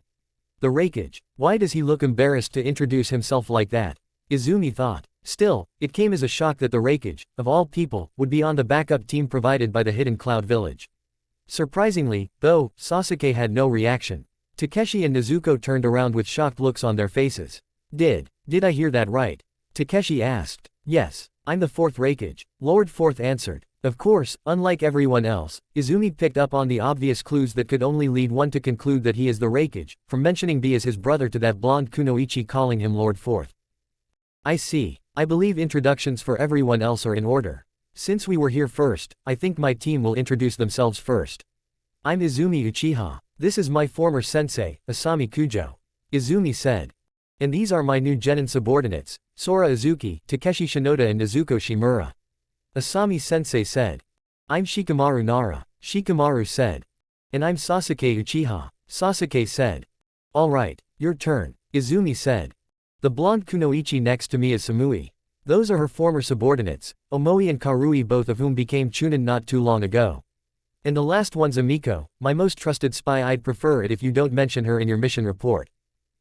the Raikage. Why does he look embarrassed to introduce himself like that? Izumi thought. Still, it came as a shock that the Raikage, of all people, would be on the backup team provided by the Hidden Cloud Village. Surprisingly, though, Sasuke had no reaction. Takeshi and Nezuko turned around with shocked looks on their faces. Did I hear that right? Takeshi asked. Yes, I'm the 4th Raikage, Lord Fourth answered. Of course, unlike everyone else, Izumi picked up on the obvious clues that could only lead one to conclude that he is the Raikage, from mentioning B as his brother to that blonde kunoichi calling him Lord Fourth. I see. I believe introductions for everyone else are in order. Since we were here first, I think my team will introduce themselves first. I'm Izumi Uchiha. This is my former sensei, Asami Kujo. Izumi said. And these are my new genin subordinates, Sora Izuki, Takeshi Shinoda and Nezuko Shimura. Asami sensei said. I'm Shikamaru Nara, Shikamaru said. And I'm Sasuke Uchiha, Sasuke said. Alright, your turn, Izumi said. The blonde kunoichi next to me is Samui. Those are her former subordinates, Omoi and Karui, both of whom became chunin not too long ago. And the last one's Amiko, my most trusted spy. I'd prefer it if you don't mention her in your mission report.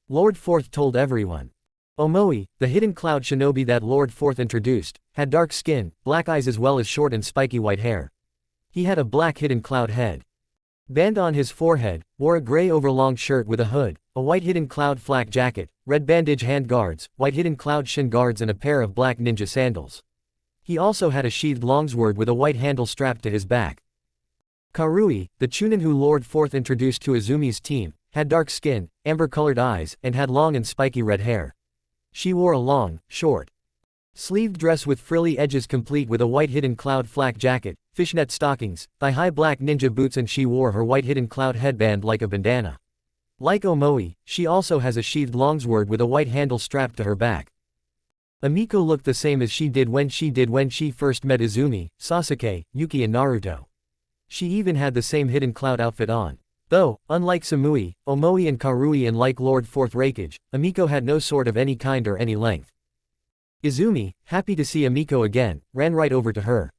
Lord Fourth told everyone. Omoi, the hidden cloud shinobi that Lord Fourth introduced, had dark skin, black eyes as well as short and spiky white hair. He had a black hidden cloud head band on his forehead, wore a gray overlong shirt with a hood, a white hidden cloud flak jacket, red bandage hand guards, white hidden cloud shin guards and a pair of black ninja sandals. He also had a sheathed longsword with a white handle strapped to his back. Karui, the chunin who Lord Fourth introduced to Izumi's team, had dark skin, amber-colored eyes, and had long and spiky red hair. She wore a long, short, sleeved dress with frilly edges complete with a white hidden cloud flak jacket, fishnet stockings, thigh-high black ninja boots, and she wore her white hidden cloud headband like a bandana. Like Omoi, she also has a sheathed longsword with a white handle strapped to her back. Amiko looked the same as she did when she first met Izumi, Sasuke, Yuki and Naruto. She even had the same hidden cloud outfit on. Though, unlike Samui, Omoi and Karui and like Lord Fourth Raikage, Amiko had no sword of any kind or any length. Izumi, happy to see Amiko again, ran right over to her.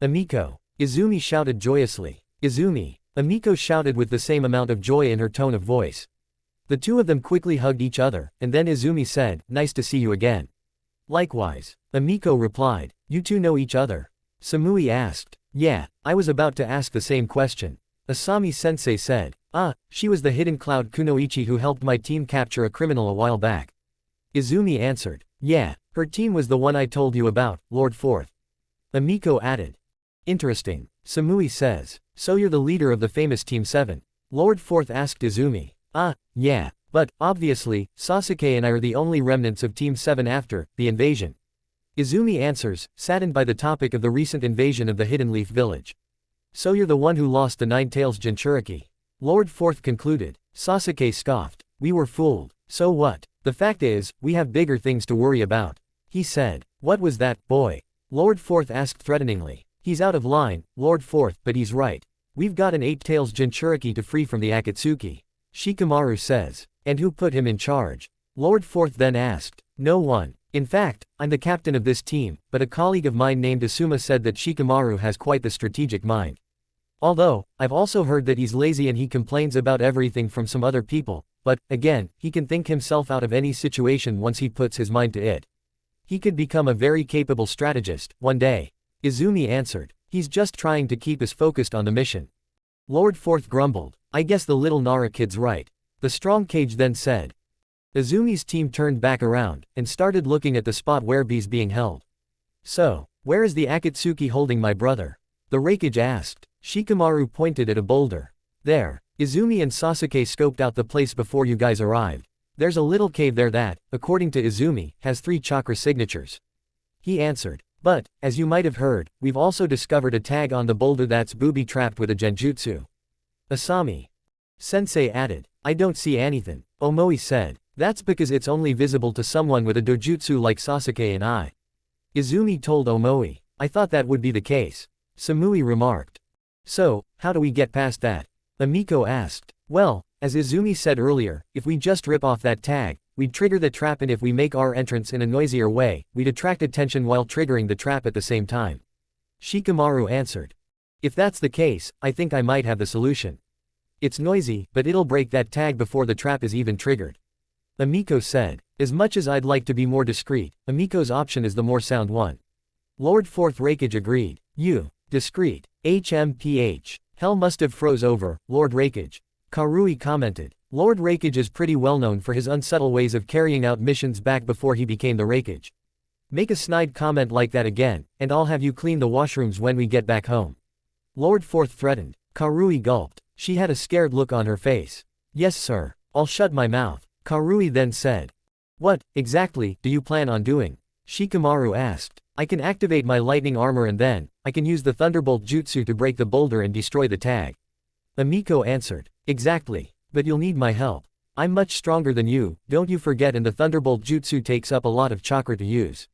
Amiko. Izumi shouted joyously. Izumi. Amiko shouted with the same amount of joy in her tone of voice. The two of them quickly hugged each other, and then Izumi said, "Nice to see you again." Likewise. Amiko replied. "You two know each other?" Samui asked. "Yeah, I was about to ask the same question." Asami sensei said. "Ah, she was the hidden cloud kunoichi who helped my team capture a criminal a while back." Izumi answered. "Yeah, her team was the one I told you about, Lord Fourth." Amiko added. "Interesting." Samui says. "So you're the leader of the famous Team 7? Lord Fourth asked Izumi. "Ah, yeah, but, obviously, Sasuke and I are the only remnants of Team 7 after the invasion." Izumi answers, saddened by the topic of the recent invasion of the Hidden Leaf Village. "So you're the one who lost the Nine Tails Jinchuriki?" Lord Fourth concluded. Sasuke scoffed. "We were fooled. So what? The fact is, we have bigger things to worry about." He said. "What was that, boy?" Lord Fourth asked threateningly. "He's out of line, Lord Fourth, but he's right. We've got an 8 Tails Jinchuriki to free from the Akatsuki." Shikamaru says. "And who put him in charge?" Lord Fourth then asked. "No one. In fact, I'm the captain of this team, but a colleague of mine named Asuma said that Shikamaru has quite the strategic mind. Although, I've also heard that he's lazy and he complains about everything from some other people, but, again, he can think himself out of any situation once he puts his mind to it. He could become a very capable strategist, one day." Izumi answered. "He's just trying to keep us focused on the mission." Lord Fourth grumbled. "I guess the little Nara kid's right." The strong cage then said. Izumi's team turned back around, and started looking at the spot where B's being held. "So, where is the Akatsuki holding my brother?" the Raikage asked. Shikamaru pointed at a boulder. "There." Izumi and Sasuke scoped out the place before you guys arrived. "There's a little cave there that, according to Izumi, has 3 chakra signatures." He answered. "But, as you might have heard, we've also discovered a tag on the boulder that's booby-trapped with a genjutsu." Asami sensei added. "I don't see anything," Omoi said. "That's because it's only visible to someone with a dojutsu like Sasuke and I." Izumi told Omoi. "I thought that would be the case." Samui remarked. "So, how do we get past that?" Amiko asked. "Well, as Izumi said earlier, if we just rip off that tag, we'd trigger the trap, and if we make our entrance in a noisier way, we'd attract attention while triggering the trap at the same time." Shikamaru answered. "If that's the case, I think I might have the solution. It's noisy, but it'll break that tag before the trap is even triggered." Amiko said. "As much as I'd like to be more discreet, Amiko's option is the more sound one." Lord Fourth Raikage agreed. "You, discreet. HMPH. Hell must have froze over, Lord Raikage." Karui commented. Lord Raikage is pretty well known for his unsubtle ways of carrying out missions back before he became the Raikage. Make a snide comment like that again, and I'll have you clean the washrooms when we get back home. Lord Fourth threatened. Karui gulped. She had a scared look on her face. Yes sir. I'll shut my mouth. Karui then said. What, exactly, do you plan on doing? Shikamaru asked. I can activate my lightning armor and then, I can use the thunderbolt jutsu to break the boulder and destroy the tag. Amiko answered. Exactly. But you'll need my help. I'm much stronger than you, don't you forget, and the thunderbolt jutsu takes up a lot of chakra to use.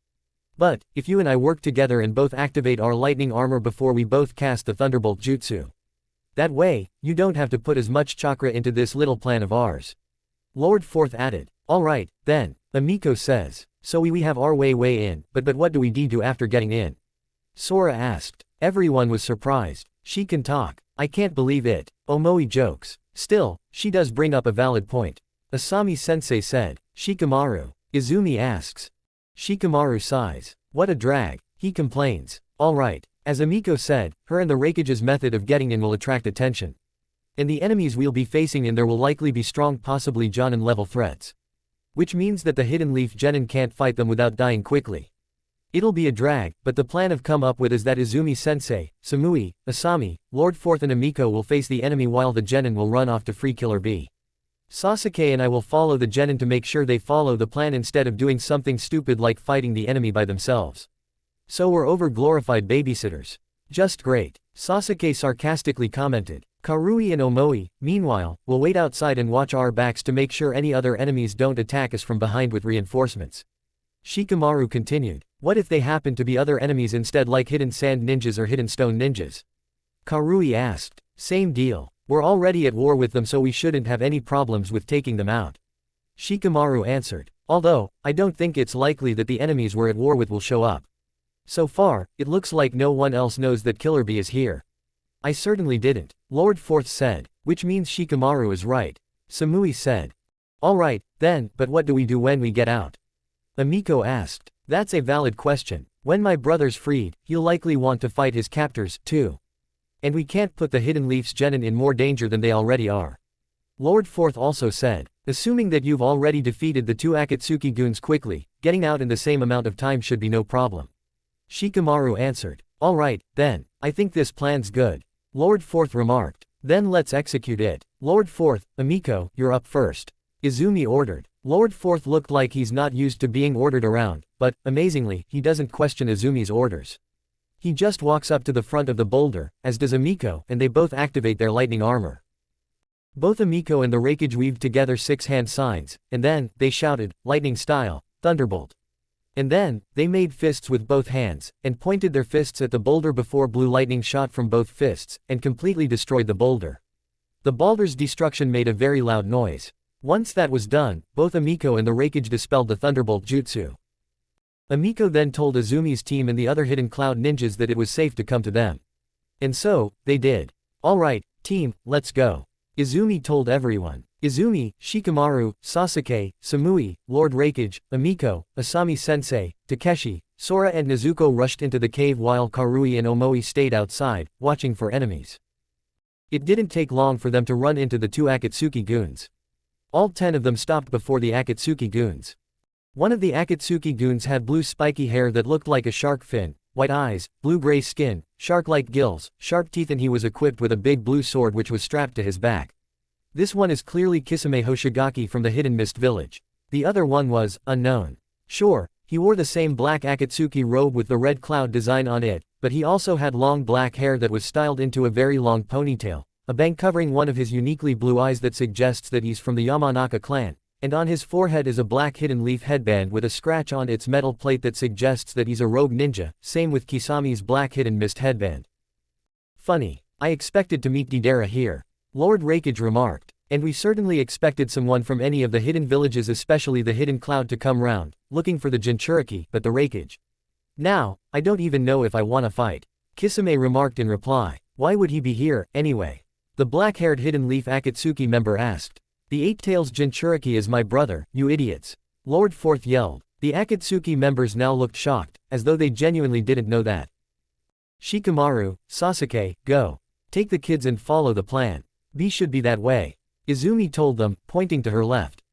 But, if you and I work together and both activate our lightning armor before we both cast the thunderbolt jutsu. That way, you don't have to put as much chakra into this little plan of ours. Lord Fourth added. Alright, then, Amiko says. So we have our way in, but what do we do after getting in? Sora asked. Everyone was surprised. She can talk. I can't believe it. Omoi jokes. Still, she does bring up a valid point. Asami-sensei said. Shikamaru. Izumi asks. Shikamaru sighs. What a drag. He complains. Alright. As Amiko said, her and the Raikage's method of getting in will attract attention. And the enemies we'll be facing in there will likely be strong, possibly Jonin level threats. Which means that the Hidden Leaf Genin can't fight them without dying quickly. It'll be a drag, but the plan I've come up with is that Izumi-sensei, Samui, Asami, Lord Fourth and Amiko will face the enemy while the Genin will run off to free Killer Bee. Sasuke and I will follow the Genin to make sure they follow the plan instead of doing something stupid like fighting the enemy by themselves. So we're over-glorified babysitters. Just great. Sasuke sarcastically commented. Karui and Omoi, meanwhile, will wait outside and watch our backs to make sure any other enemies don't attack us from behind with reinforcements. Shikamaru continued. What if they happen to be other enemies instead, like hidden sand ninjas or hidden stone ninjas? Karui asked. Same deal. We're already at war with them, so we shouldn't have any problems with taking them out. Shikamaru answered. Although, I don't think it's likely that the enemies we're at war with will show up. So far, it looks like no one else knows that Killer Bee is here. I certainly didn't. Lord Fourth said. Which means Shikamaru is right. Samui said. Alright, then, but what do we do when we get out? Amiko asked. That's a valid question. When my brother's freed, he'll likely want to fight his captors, too. And we can't put the Hidden Leaf's Genin in more danger than they already are. Lord Fourth also said. Assuming that you've already defeated the two Akatsuki goons quickly, getting out in the same amount of time should be no problem. Shikamaru answered. Alright, then, I think this plan's good. Lord Fourth remarked. Then let's execute it. Lord Fourth, Amiko, you're up first. Izumi ordered. Lord Fourth looked like he's not used to being ordered around, but, amazingly, he doesn't question Izumi's orders. He just walks up to the front of the boulder, as does Amiko, and they both activate their lightning armor. Both Amiko and the Raikage weaved together 6 hand signs, and then, they shouted, lightning style, thunderbolt. And then, they made fists with both hands, and pointed their fists at the boulder before blue lightning shot from both fists, and completely destroyed the boulder. The boulder's destruction made a very loud noise. Once that was done, both Amiko and the Raikage dispelled the thunderbolt jutsu. Amiko then told Izumi's team and the other hidden cloud ninjas that it was safe to come to them. And so, they did. Alright, team, let's go. Izumi told everyone. Izumi, Shikamaru, Sasuke, Samui, Lord Raikage, Amiko, Asami-sensei, Takeshi, Sora and Nezuko rushed into the cave while Karui and Omoi stayed outside, watching for enemies. It didn't take long for them to run into the 2 Akatsuki goons. All 10 of them stopped before the Akatsuki goons. One of the Akatsuki goons had blue spiky hair that looked like a shark fin, white eyes, blue-gray skin, shark-like gills, sharp teeth, and he was equipped with a big blue sword which was strapped to his back. This one is clearly Kisame Hoshigaki from the Hidden Mist Village. The other one was unknown. Sure, he wore the same black Akatsuki robe with the red cloud design on it, but he also had long black hair that was styled into a very long ponytail, a bang covering one of his uniquely blue eyes that suggests that he's from the Yamanaka clan, and on his forehead is a black hidden leaf headband with a scratch on its metal plate that suggests that he's a rogue ninja, same with Kisami's black hidden mist headband. Funny. I expected to meet Deidara here. Lord Raikage remarked. And we certainly expected someone from any of the hidden villages, especially the hidden cloud, to come round, looking for the Jinchuriki, but the Raikage. Now, I don't even know if I wanna fight. Kisame remarked in reply. Why would he be here, anyway? The black-haired hidden leaf Akatsuki member asked. The Eight-Tails Jinchuriki is my brother, you idiots. Lord Fourth yelled. The Akatsuki members now looked shocked, as though they genuinely didn't know that. Shikamaru, Sasuke, go. Take the kids and follow the plan. B should be that way. Izumi told them, pointing to her left.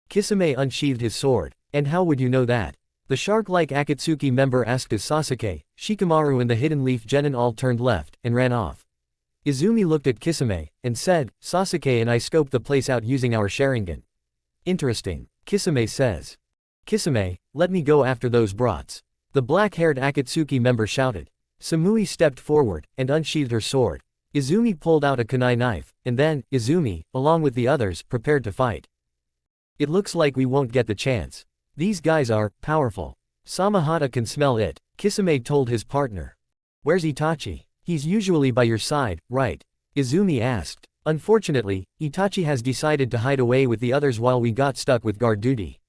Kisame unsheathed his sword. And how would you know that? The shark-like Akatsuki member asked as Sasuke, Shikamaru and the hidden leaf genin all turned left, and ran off. Izumi looked at Kisame, and said, Sasuke and I scoped the place out using our Sharingan. Interesting, Kisame says. Kisame, let me go after those brats. The black-haired Akatsuki member shouted. Samui stepped forward, and unsheathed her sword. Izumi pulled out a kunai knife, and then, Izumi, along with the others, prepared to fight. It looks like we won't get the chance. These guys are powerful. Samahata can smell it, Kisame told his partner. Where's Itachi? He's usually by your side, right? Izumi asked. Unfortunately, Itachi has decided to hide away with the others while we got stuck with guard duty.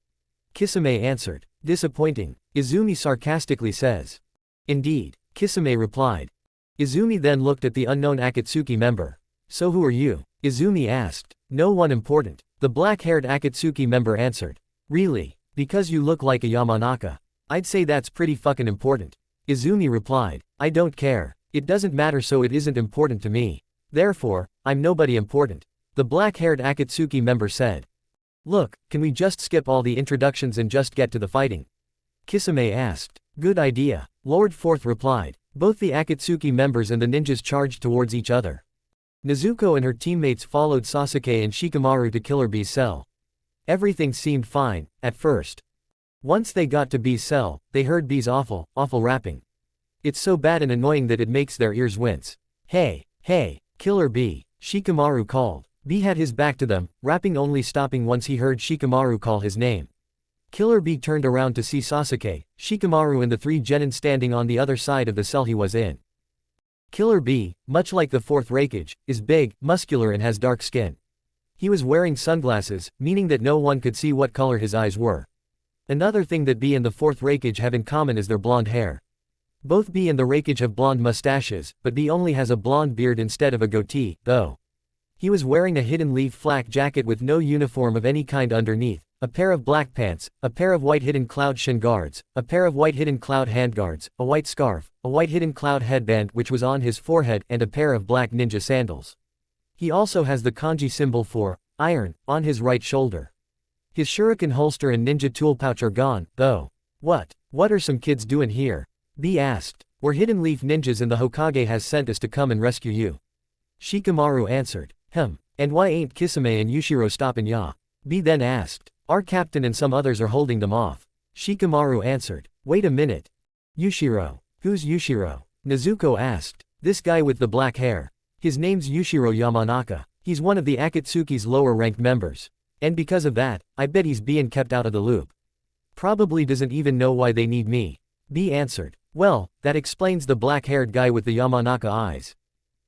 Kisame answered. Disappointing, Izumi sarcastically says. Indeed, Kisame replied. Izumi then looked at the unknown Akatsuki member. So who are you? Izumi asked. No one important, the black-haired Akatsuki member answered. Really? Because you look like a Yamanaka. I'd say that's pretty fucking important. Izumi replied. I don't care. It doesn't matter, so it isn't important to me. Therefore, I'm nobody important. The black-haired Akatsuki member said. Look, can we just skip all the introductions and just get to the fighting? Kisame asked. Good idea, Lord Fourth replied. Both the Akatsuki members and the ninjas charged towards each other. Nezuko and her teammates followed Sasuke and Shikamaru to Killer Bee's cell. Everything seemed fine, at first. Once they got to Bee's cell, they heard Bee's awful rapping. It's so bad and annoying that it makes their ears wince. Hey, Killer Bee, Shikamaru called. Bee had his back to them, rapping only stopping once he heard Shikamaru call his name. Killer Bee turned around to see Sasuke, Shikamaru and the three genin standing on the other side of the cell he was in. Killer Bee, much like the fourth Raikage, is big, muscular and has dark skin. He was wearing sunglasses, meaning that no one could see what color his eyes were. Another thing that Bee and the fourth Raikage have in common is their blonde hair. Both Bee and the Raikage have blonde mustaches, but Bee only has a blonde beard instead of a goatee, though. He was wearing a hidden leaf flak jacket with no uniform of any kind underneath, a pair of black pants, a pair of white hidden cloud shin guards, a pair of white hidden cloud handguards, a white scarf, a white hidden cloud headband which was on his forehead, and a pair of black ninja sandals. He also has the kanji symbol for iron on his right shoulder. His shuriken holster and ninja tool pouch are gone, though. What are some kids doing here? Bee asked. We're hidden leaf ninjas and the Hokage has sent us to come and rescue you. Shikamaru answered. And why ain't Kisame and Yushiro stopping ya? Bee then asked. Our captain and some others are holding them off. Shikamaru answered. Wait a minute. Yushiro. Who's Yushiro? Nezuko asked. This guy with the black hair. His name's Yushiro Yamanaka. He's one of the Akatsuki's lower-ranked members. And because of that, I bet he's being kept out of the loop. Probably doesn't even know why they need me. Bee answered. Well, that explains the black-haired guy with the Yamanaka eyes.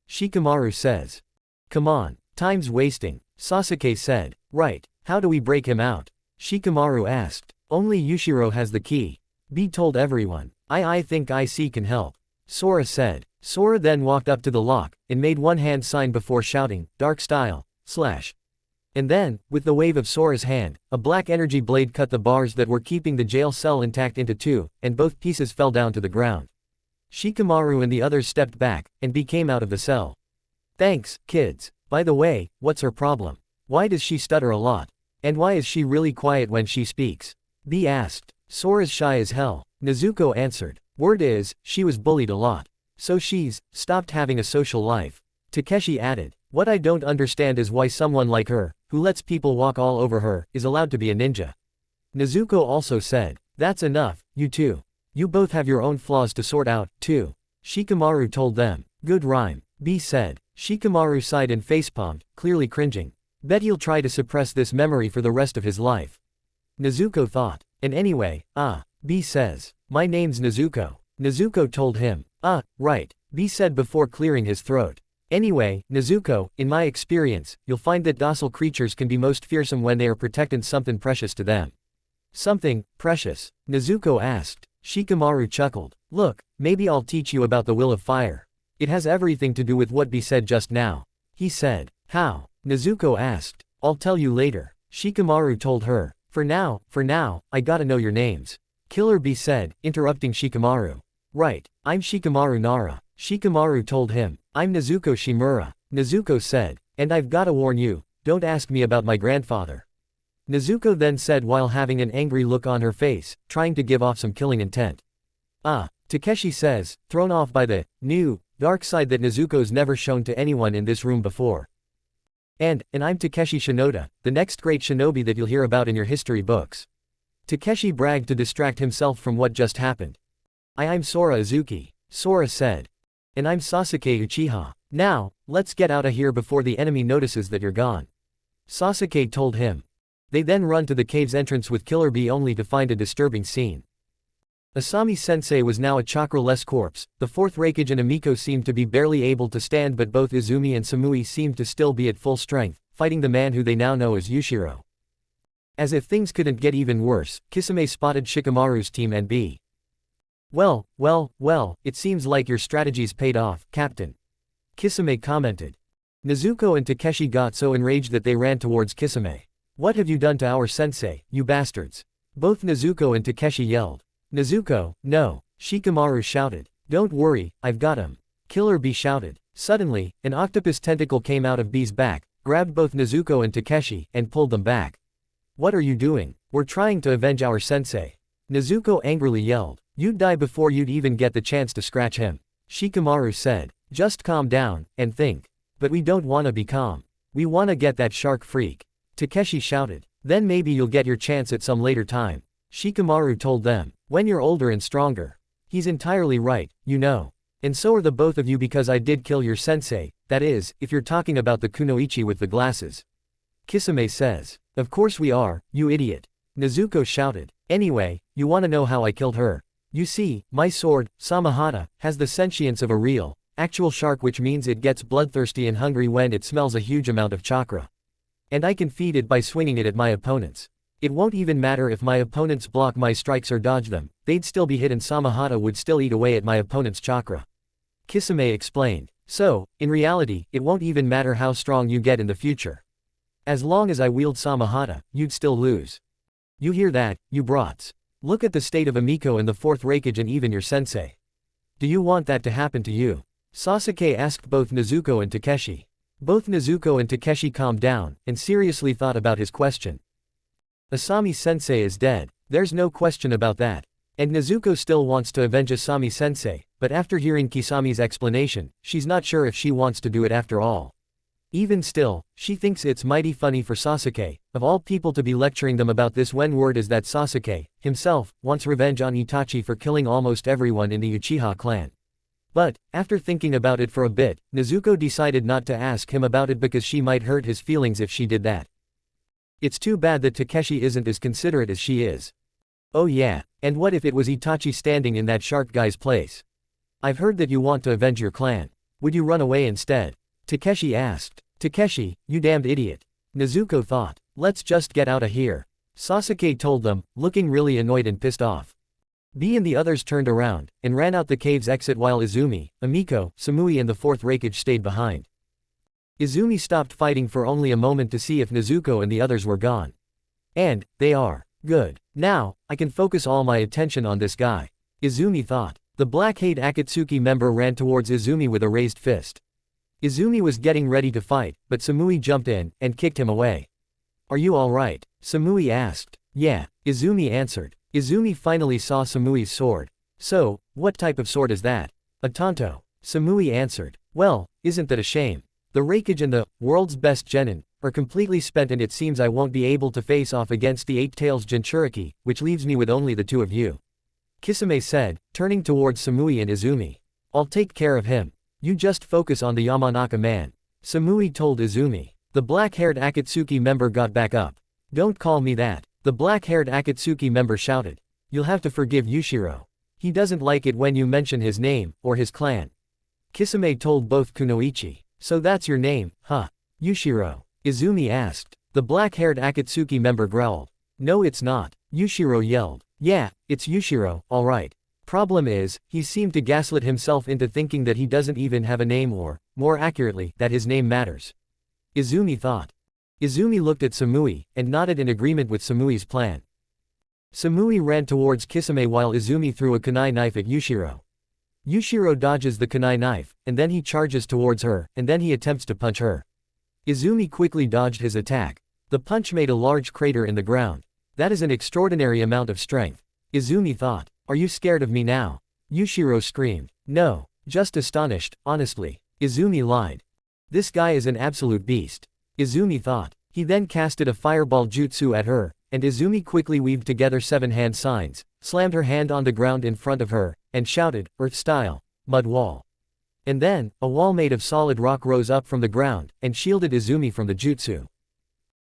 Shikamaru says. Come on, time's wasting, Sasuke said. Right, how do we break him out? Shikamaru asked. Only Yushiro has the key. Bee told everyone. I think IC can help. Sora said. Sora then walked up to the lock, and made one hand sign before shouting, Dark Style, / And then, with the wave of Sora's hand, a black energy blade cut the bars that were keeping the jail cell intact into two, and both pieces fell down to the ground. Shikamaru and the others stepped back, and Bee came out of the cell. Thanks, kids. By the way, what's her problem? Why does she stutter a lot? And why is she really quiet when she speaks? Bee asked. Sora's shy as hell, Nezuko answered. Word is, she was bullied a lot. So she's stopped having a social life. Takeshi added. What I don't understand is why someone like her, who lets people walk all over her, is allowed to be a ninja. Nezuko also said. That's enough, you two. You both have your own flaws to sort out, too. Shikamaru told them. Good rhyme, Bee said. Shikamaru sighed and facepalmed, clearly cringing. Bet he'll try to suppress this memory for the rest of his life. Nezuko thought. And anyway, Bee says. My name's Nezuko. Nezuko told him. Right, Bee said before clearing his throat. Anyway, Nezuko, in my experience, you'll find that docile creatures can be most fearsome when they are protecting something precious to them. Something precious? Nezuko asked. Shikamaru chuckled. Look, maybe I'll teach you about the will of fire. It has everything to do with what Bee said just now. He said. How? Nezuko asked. I'll tell you later. Shikamaru told her. For now, I gotta know your names. Killer Bee said, interrupting Shikamaru. Right, I'm Shikamaru Nara. Shikamaru told him. I'm Nezuko Shimura. Nezuko said. And I've gotta warn you, don't ask me about my grandfather. Nezuko then said while having an angry look on her face, trying to give off some killing intent. Ah, Takeshi says, thrown off by the new dark side that Nezuko's never shown to anyone in this room before. And I'm Takeshi Shinoda, the next great shinobi that you'll hear about in your history books. Takeshi bragged to distract himself from what just happened. I'm Sora Izuki, Sora said. And I'm Sasuke Uchiha. Now, let's get out of here before the enemy notices that you're gone. Sasuke told him. They then run to the cave's entrance with Killer Bee only to find a disturbing scene. Asami-sensei was now a chakra-less corpse, the fourth Raikage and Amiko seemed to be barely able to stand, but both Izumi and Samui seemed to still be at full strength, fighting the man who they now know as Yushiro. As if things couldn't get even worse, Kisame spotted Shikamaru's team and B. Well, it seems like your strategy's paid off, Captain. Kisame commented. Nezuko and Takeshi got so enraged that they ran towards Kisame. What have you done to our sensei, you bastards? Both Nezuko and Takeshi yelled. Nezuko, no, Shikamaru shouted. Don't worry, I've got him. Killer Bee shouted. Suddenly, an octopus tentacle came out of Bee's back, grabbed both Nezuko and Takeshi, and pulled them back. What are you doing? We're trying to avenge our sensei. Nezuko angrily yelled. You'd die before you'd even get the chance to scratch him. Shikamaru said. Just calm down, and think. But we don't wanna be calm. We wanna get that shark freak. Takeshi shouted. Then maybe you'll get your chance at some later time. Shikamaru told them. When you're older and stronger. He's entirely right, you know. And so are the both of you because I did kill your sensei, that is, if you're talking about the kunoichi with the glasses. Kisame says. Of course we are, you idiot. Nezuko shouted. Anyway, you wanna know how I killed her? You see, my sword, Samahata, has the sentience of a real, actual shark, which means it gets bloodthirsty and hungry when it smells a huge amount of chakra. And I can feed it by swinging it at my opponents. It won't even matter if my opponents block my strikes or dodge them, they'd still be hit and Samahata would still eat away at my opponent's chakra. Kisame explained. So, in reality, it won't even matter how strong you get in the future. As long as I wield Samahata, you'd still lose. You hear that, you brats? Look at the state of Amiko and the fourth Raikage and even your sensei. Do you want that to happen to you? Sasuke asked both Nezuko and Takeshi. Both Nezuko and Takeshi calmed down, and seriously thought about his question. Asami-sensei is dead, there's no question about that. And Nezuko still wants to avenge Asami-sensei, but after hearing Kisami's explanation, she's not sure if she wants to do it after all. Even still, she thinks it's mighty funny for Sasuke, of all people, to be lecturing them about this when word is that Sasuke, himself, wants revenge on Itachi for killing almost everyone in the Uchiha clan. But, after thinking about it for a bit, Nezuko decided not to ask him about it because she might hurt his feelings if she did that. It's too bad that Takeshi isn't as considerate as she is. Oh yeah, and what if it was Itachi standing in that shark guy's place? I've heard that you want to avenge your clan. Would you run away instead? Takeshi asked. Takeshi, you damned idiot. Nezuko thought. Let's just get out of here. Sasuke told them, looking really annoyed and pissed off. Bee and the others turned around, and ran out the cave's exit while Izumi, Amiko, Samui and the fourth Raikage stayed behind. Izumi stopped fighting for only a moment to see if Nezuko and the others were gone. And, they are. Good. Now, I can focus all my attention on this guy. Izumi thought. The Black Hate Akatsuki member ran towards Izumi with a raised fist. Izumi was getting ready to fight, but Samui jumped in, and kicked him away. Are you alright? Samui asked. Yeah, Izumi answered. Izumi finally saw Samui's sword. So, what type of sword is that? A tanto. Samui answered. Well, isn't that a shame? The Raikage and the world's best genin are completely spent, and it seems I won't be able to face off against the Eight-Tails Jinchuriki, which leaves me with only the two of you. Kisame said, turning towards Samui and Izumi. I'll take care of him. You just focus on the Yamanaka man. Samui told Izumi. The black-haired Akatsuki member got back up. Don't call me that. The black-haired Akatsuki member shouted. You'll have to forgive Yushiro. He doesn't like it when you mention his name, or his clan. Kisame told both Kunoichi. So that's your name, huh? Yushiro. Izumi asked. The black-haired Akatsuki member growled. No, it's not. Yushiro yelled. Yeah, it's Yushiro, alright. Problem is, he seemed to gaslit himself into thinking that he doesn't even have a name, or, more accurately, that his name matters. Izumi thought. Izumi looked at Samui, and nodded in agreement with Samui's plan. Samui ran towards Kisame while Izumi threw a kunai knife at Yushiro. Yushiro dodges the kunai knife, and then he charges towards her, and then he attempts to punch her. Izumi quickly dodged his attack. The punch made a large crater in the ground. That is an extraordinary amount of strength. Izumi thought. Are you scared of me now? Yushiro screamed. No, just astonished, honestly. Izumi lied. This guy is an absolute beast. Izumi thought. He then casted a fireball jutsu at her, and Izumi quickly weaved together 7 hand signs, slammed her hand on the ground in front of her, and shouted, Earth style, mud wall. And then, a wall made of solid rock rose up from the ground, and shielded Izumi from the jutsu.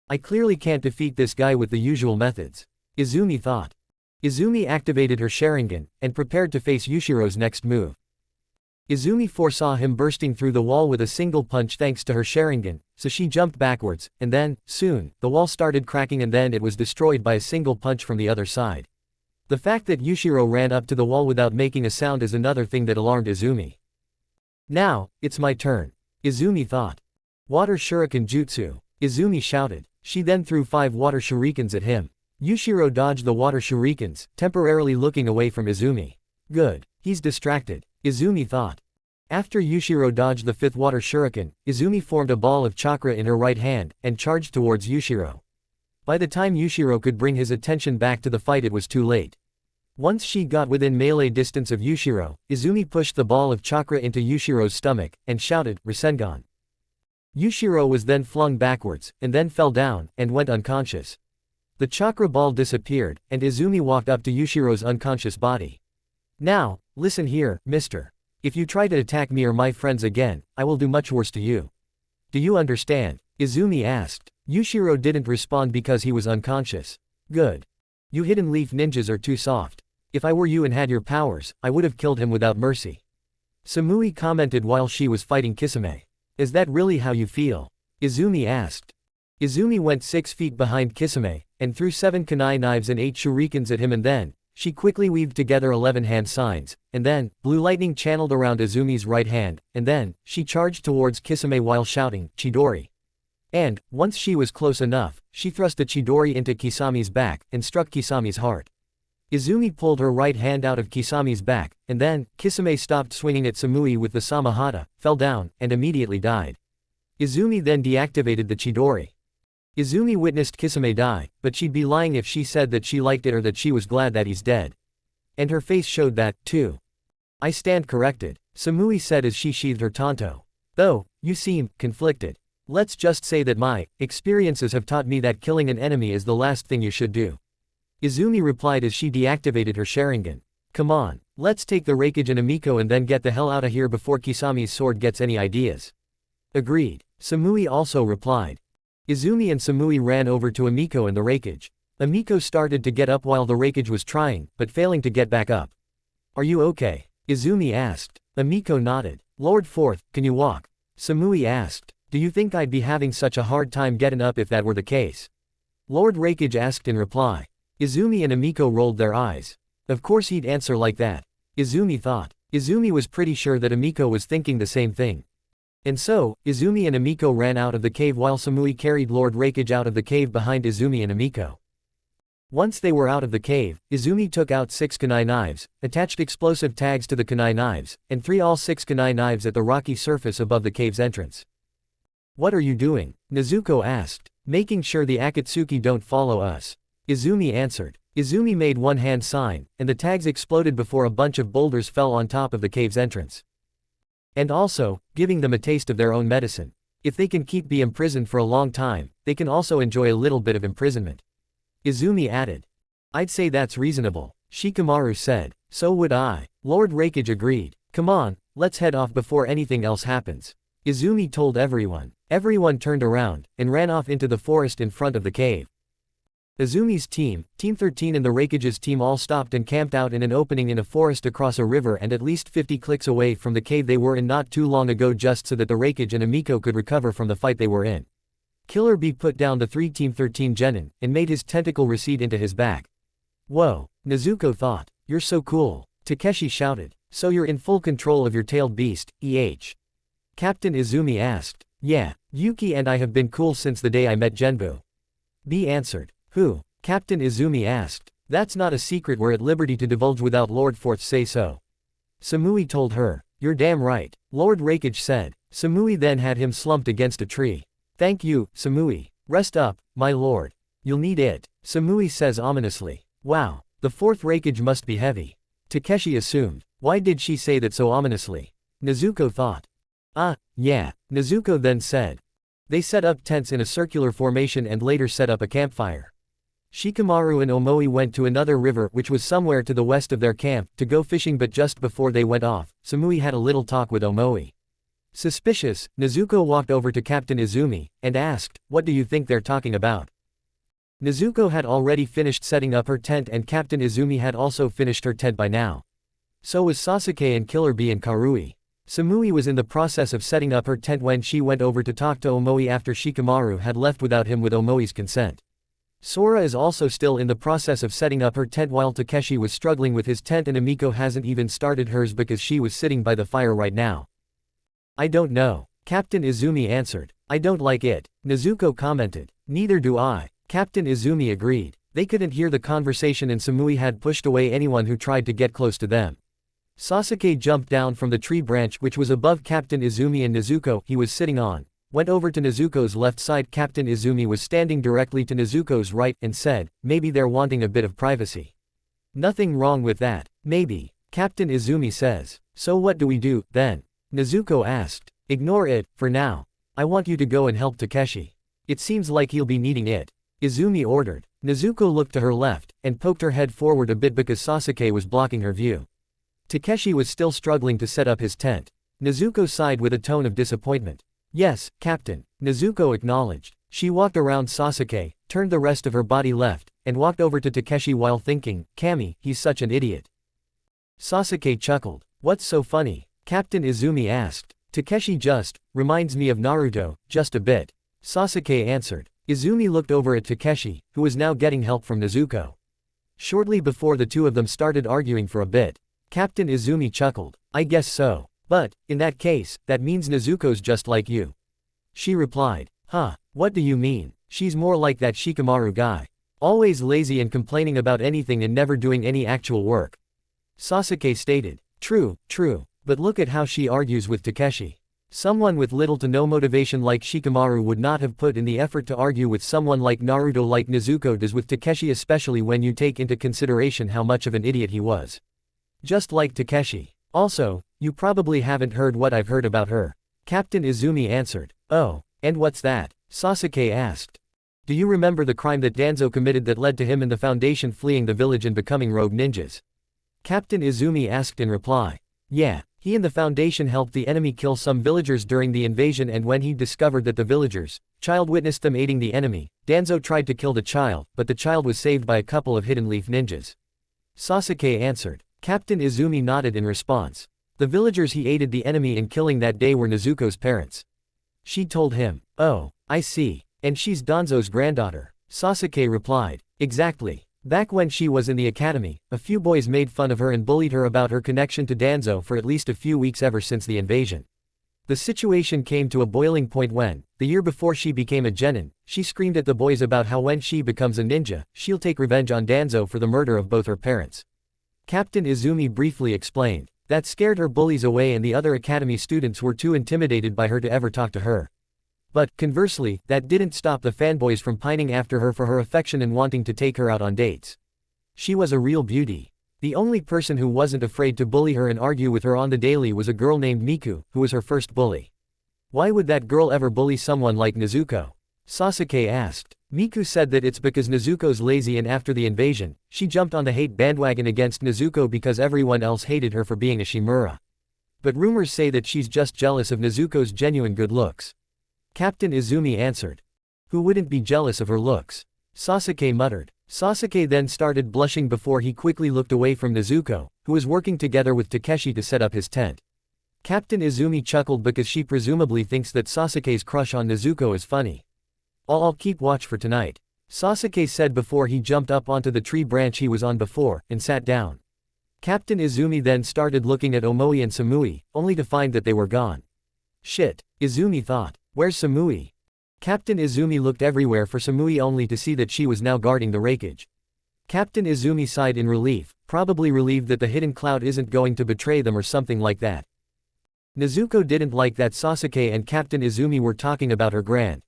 I clearly can't defeat this guy with the usual methods. Izumi thought. Izumi activated her Sharingan, and prepared to face Yushiro's next move. Izumi foresaw him bursting through the wall with a single punch thanks to her Sharingan, so she jumped backwards, and then, soon, the wall started cracking and then it was destroyed by a single punch from the other side. The fact that Yushiro ran up to the wall without making a sound is another thing that alarmed Izumi. Now, it's my turn. Izumi thought. Water Shuriken Jutsu. Izumi shouted. She then threw 5 water shurikens at him. Yushiro dodged the water shurikens, temporarily looking away from Izumi. Good. He's distracted. Izumi thought. After Yushiro dodged the 5th water shuriken, Izumi formed a ball of chakra in her right hand, and charged towards Yushiro. By the time Yushiro could bring his attention back to the fight it was too late. Once she got within melee distance of Yushiro, Izumi pushed the ball of chakra into Yushiro's stomach, and shouted, Rasengan. Yushiro was then flung backwards, and then fell down, and went unconscious. The chakra ball disappeared, and Izumi walked up to Yushiro's unconscious body. Now, listen here, mister. If you try to attack me or my friends again, I will do much worse to you. Do you understand? Izumi asked. Yushiro didn't respond because he was unconscious. Good. You hidden leaf ninjas are too soft. If I were you and had your powers, I would have killed him without mercy. Samui commented while she was fighting Kisame. Is that really how you feel? Izumi asked. Izumi went 6 feet behind Kisame, and threw 7 kunai knives and 8 shurikens at him and then, she quickly weaved together 11 hand signs, and then, blue lightning channeled around Izumi's right hand, and then, she charged towards Kisame while shouting, Chidori. And, once she was close enough, she thrust a Chidori into Kisami's back, and struck Kisami's heart. Izumi pulled her right hand out of Kisami's back, and then, Kisame stopped swinging at Samui with the Samahata, fell down, and immediately died. Izumi then deactivated the Chidori. Izumi witnessed Kisame die, but she'd be lying if she said that she liked it or that she was glad that he's dead. And her face showed that, too. I stand corrected, Samui said as she sheathed her tanto. Though, you seem conflicted. Let's just say that my experiences have taught me that killing an enemy is the last thing you should do. Izumi replied as she deactivated her Sharingan. Come on, let's take the Raikage and Amiko and then get the hell out of here before Kisami's sword gets any ideas. Agreed, Samui also replied. Izumi and Samui ran over to Amiko and the Raikage. Amiko started to get up while the Raikage was trying, but failing to get back up. Are you okay? Izumi asked. Amiko nodded. Lord Fourth, can you walk? Samui asked. Do you think I'd be having such a hard time getting up if that were the case? Lord Raikage asked in reply. Izumi and Amiko rolled their eyes. Of course he'd answer like that. Izumi thought. Izumi was pretty sure that Amiko was thinking the same thing. And so, Izumi and Amiko ran out of the cave while Samui carried Lord Raikage out of the cave behind Izumi and Amiko. Once they were out of the cave, Izumi took out 6 kunai knives, attached explosive tags to the kunai knives, and threw all 6 kunai knives at the rocky surface above the cave's entrance. What are you doing? Nezuko asked. Making sure the Akatsuki don't follow us. Izumi answered. Izumi made 1 hand sign, and the tags exploded before a bunch of boulders fell on top of the cave's entrance. And also, giving them a taste of their own medicine. If they can be imprisoned for a long time, they can also enjoy a little bit of imprisonment. Izumi added. I'd say that's reasonable, Shikamaru said. So would I. Lord Raikage agreed. Come on, let's head off before anything else happens. Izumi told everyone. Everyone turned around, and ran off into the forest in front of the cave. Izumi's team, Team 13 and the Raikage's team all stopped and camped out in an opening in a forest across a river and at least 50 clicks away from the cave they were in not too long ago just so that the Raikage and Amiko could recover from the fight they were in. Killer Bee put down the 3 Team 13 genin, and made his tentacle recede into his back. Whoa, Nezuko thought. You're so cool. Takeshi shouted. So you're in full control of your tailed beast, Captain Izumi asked. Yeah, Yuki and I have been cool since the day I met Genbu. Bee answered. Who? Captain Izumi asked. That's not a secret we're at liberty to divulge without Lord Fourth say so. Samui told her. You're damn right, Lord Raikage said. Samui then had him slumped against a tree. Thank you, Samui. Rest up, my lord. You'll need it, Samui says ominously. Wow, the fourth raikage must be heavy. Takeshi assumed. Why did she say that so ominously? Nezuko thought. Yeah, Nezuko then said. They set up tents in a circular formation and later set up a campfire. Shikamaru and Omoi went to another river which was somewhere to the west of their camp to go fishing, but just before they went off, Samui had a little talk with Omoi. Suspicious, Nezuko walked over to Captain Izumi and asked, "What do you think they're talking about?" Nezuko had already finished setting up her tent and Captain Izumi had also finished her tent by now. So was Sasuke and Killer Bee and Karui. Samui was in the process of setting up her tent when she went over to talk to Omoi after Shikamaru had left without him with Omoi's consent. Sora is also still in the process of setting up her tent while Takeshi was struggling with his tent, and Amiko hasn't even started hers because she was sitting by the fire right now. I don't know, Captain Izumi answered. I don't like it, Nezuko commented. Neither do I, Captain Izumi agreed. They couldn't hear the conversation and Samui had pushed away anyone who tried to get close to them. Sasuke jumped down from the tree branch which was above Captain Izumi and Nezuko he was sitting on, went over to Nezuko's left side. Captain Izumi was standing directly to Nezuko's right and said, "Maybe they're wanting a bit of privacy." "Nothing wrong with that, maybe," Captain Izumi says. "So what do we do, then?" Nezuko asked. "Ignore it, for now. I want you to go and help Takeshi. It seems like he'll be needing it," Izumi ordered. Nezuko looked to her left, and poked her head forward a bit because Sasuke was blocking her view. Takeshi was still struggling to set up his tent. Nezuko sighed with a tone of disappointment. "Yes, Captain," Nezuko acknowledged. She walked around Sasuke, turned the rest of her body left, and walked over to Takeshi while thinking, "Kami, he's such an idiot." Sasuke chuckled. "What's so funny?" Captain Izumi asked. "Takeshi just reminds me of Naruto, just a bit," Sasuke answered. Izumi looked over at Takeshi, who was now getting help from Nezuko. Shortly before the two of them started arguing for a bit. Captain Izumi chuckled. "I guess so. But, in that case, that means Nezuko's just like you." She replied. "Huh, what do you mean? She's more like that Shikamaru guy. Always lazy and complaining about anything and never doing any actual work." Sasuke stated. True, but look at how she argues with Takeshi. Someone with little to no motivation like Shikamaru would not have put in the effort to argue with someone like Naruto like Nezuko does with Takeshi, especially when you take into consideration how much of an idiot he was. Just like Takeshi. Also, you probably haven't heard what I've heard about her. Captain Izumi answered. "Oh, and what's that?" Sasuke asked. "Do you remember the crime that Danzo committed that led to him and the Foundation fleeing the village and becoming rogue ninjas?" Captain Izumi asked in reply. "Yeah, he and the Foundation helped the enemy kill some villagers during the invasion, and when he discovered that the villagers' child witnessed them aiding the enemy, Danzo tried to kill the child, but the child was saved by a couple of hidden leaf ninjas." Sasuke answered. Captain Izumi nodded in response. The villagers he aided the enemy in killing that day were Nezuko's parents. She told him. "Oh, I see. And she's Danzo's granddaughter," Sasuke replied. "Exactly. Back when she was in the academy, a few boys made fun of her and bullied her about her connection to Danzo for at least a few weeks ever since the invasion. The situation came to a boiling point when, the year before she became a genin, she screamed at the boys about how when she becomes a ninja, she'll take revenge on Danzo for the murder of both her parents." Captain Izumi briefly explained. That scared her bullies away and the other academy students were too intimidated by her to ever talk to her. But, conversely, that didn't stop the fanboys from pining after her for her affection and wanting to take her out on dates. She was a real beauty. The only person who wasn't afraid to bully her and argue with her on the daily was a girl named Miku, who was her first bully. "Why would that girl ever bully someone like Nezuko?" Sasuke asked. Miku said that it's because Nezuko's lazy, and after the invasion, she jumped on the hate bandwagon against Nezuko because everyone else hated her for being a Shimura. But rumors say that she's just jealous of Nezuko's genuine good looks. Captain Izumi answered. "Who wouldn't be jealous of her looks?" Sasuke muttered. Sasuke then started blushing before he quickly looked away from Nezuko, who was working together with Takeshi to set up his tent. Captain Izumi chuckled because she presumably thinks that Sasuke's crush on Nezuko is funny. "I'll keep watch for tonight," Sasuke said before he jumped up onto the tree branch he was on before, and sat down. Captain Izumi then started looking at Omoi and Samui, only to find that they were gone. Shit, Izumi thought. Where's Samui? Captain Izumi looked everywhere for Samui only to see that she was now guarding the raikage. Captain Izumi sighed in relief, probably relieved that the hidden cloud isn't going to betray them or something like that. Nezuko didn't like that Sasuke and Captain Izumi were talking about her grand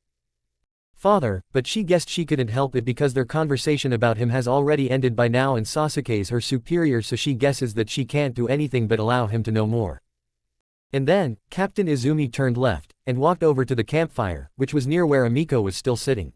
Father, but she guessed she couldn't help it because their conversation about him has already ended by now and Sasuke's her superior, so she guesses that she can't do anything but allow him to know more. And then, Captain Izumi turned left, and walked over to the campfire, which was near where Amiko was still sitting.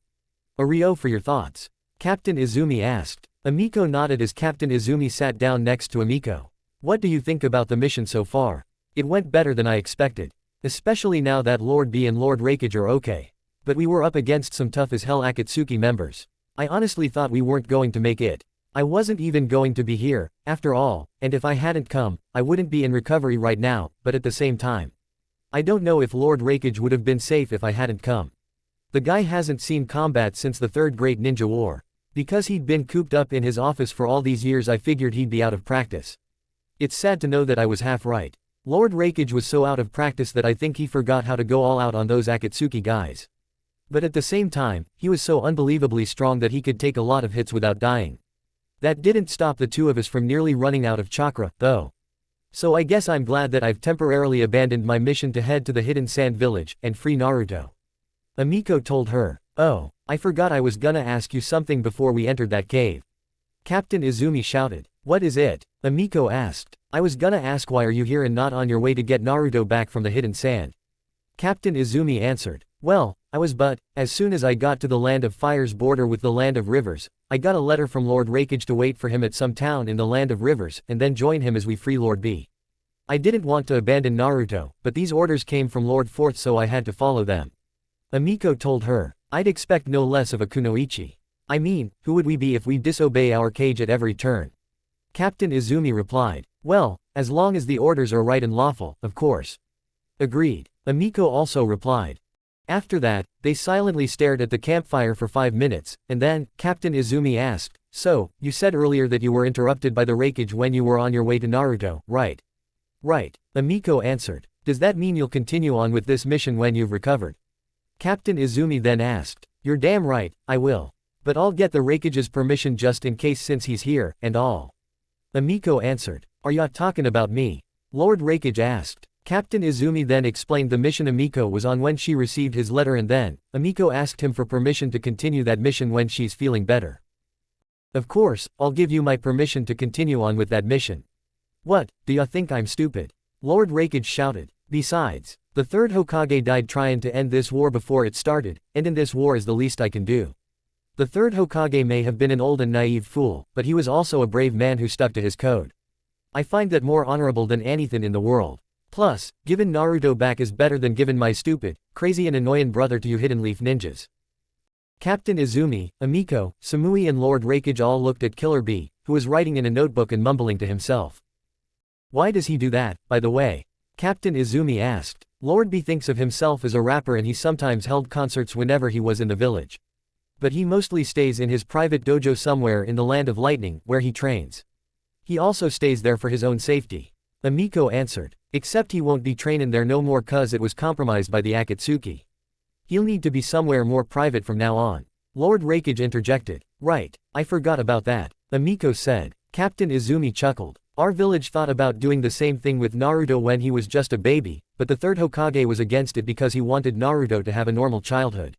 "Oreo, for your thoughts?" Captain Izumi asked. Amiko nodded as Captain Izumi sat down next to Amiko. "What do you think about the mission so far?" "It went better than I expected. Especially now that Lord B and Lord Raikage are okay. But we were up against some tough as hell Akatsuki members. I honestly thought we weren't going to make it. I wasn't even going to be here, after all, and if I hadn't come, I wouldn't be in recovery right now, but at the same time, I don't know if Lord Raikage would have been safe if I hadn't come. The guy hasn't seen combat since the Third Great Ninja War. Because he'd been cooped up in his office for all these years, I figured he'd be out of practice. It's sad to know that I was half right. Lord Raikage was so out of practice that I think he forgot how to go all out on those Akatsuki guys. But at the same time, he was so unbelievably strong that he could take a lot of hits without dying. That didn't stop the two of us from nearly running out of chakra, though. So I guess I'm glad that I've temporarily abandoned my mission to head to the Hidden Sand Village and free Naruto." Amiko told her. "Oh, I forgot I was gonna ask you something before we entered that cave." Captain Izumi shouted. "What is it?" Amiko asked. "I was gonna ask why are you here and not on your way to get Naruto back from the Hidden Sand?" Captain Izumi answered. "Well, I was, but as soon as I got to the Land of Fire's border with the Land of Rivers, I got a letter from Lord Raikage to wait for him at some town in the Land of Rivers and then join him as we free Lord B. I didn't want to abandon Naruto, but these orders came from Lord Fourth, so I had to follow them." Amiko told her. "I'd expect no less of a kunoichi. I mean, who would we be if we disobey our cage at every turn?" Captain Izumi replied. "Well, as long as the orders are right and lawful, of course." "Agreed," Amiko also replied. After that, they silently stared at the campfire for 5 minutes, and then, Captain Izumi asked, "So, you said earlier that you were interrupted by the Raikage when you were on your way to Naruto, right?" "Right," Amiko answered. "Does that mean you'll continue on with this mission when you've recovered?" Captain Izumi then asked. "You're damn right, I will. But I'll get the Raikage's permission just in case since he's here, and all." Amiko answered. "Are ya talking about me?" Lord Raikage asked. Captain Izumi then explained the mission Amiko was on when she received his letter, and then, Amiko asked him for permission to continue that mission when she's feeling better. "Of course, I'll give you my permission to continue on with that mission." "What, do ya think I'm stupid?" Lord Raikage shouted. "Besides, the third Hokage died trying to end this war before it started, and in this war is the least I can do. The third Hokage may have been an old and naive fool, but he was also a brave man who stuck to his code. I find that more honorable than anything in the world. Plus, giving Naruto back is better than giving my stupid, crazy and annoying brother to you Hidden Leaf ninjas." Captain Izumi, Amiko, Samui and Lord Raikage all looked at Killer B, who was writing in a notebook and mumbling to himself. "Why does he do that, by the way?" Captain Izumi asked. Lord B thinks of himself as a rapper and he sometimes held concerts whenever he was in the village. But he mostly stays in his private dojo somewhere in the Land of Lightning, where he trains. He also stays there for his own safety. Amiko answered. Except he won't be trainin' there no more cause it was compromised by the Akatsuki. He'll need to be somewhere more private from now on. Lord Raikage interjected. Right, I forgot about that, Amiko said. Captain Izumi chuckled. Our village thought about doing the same thing with Naruto when he was just a baby, but the third Hokage was against it because he wanted Naruto to have a normal childhood.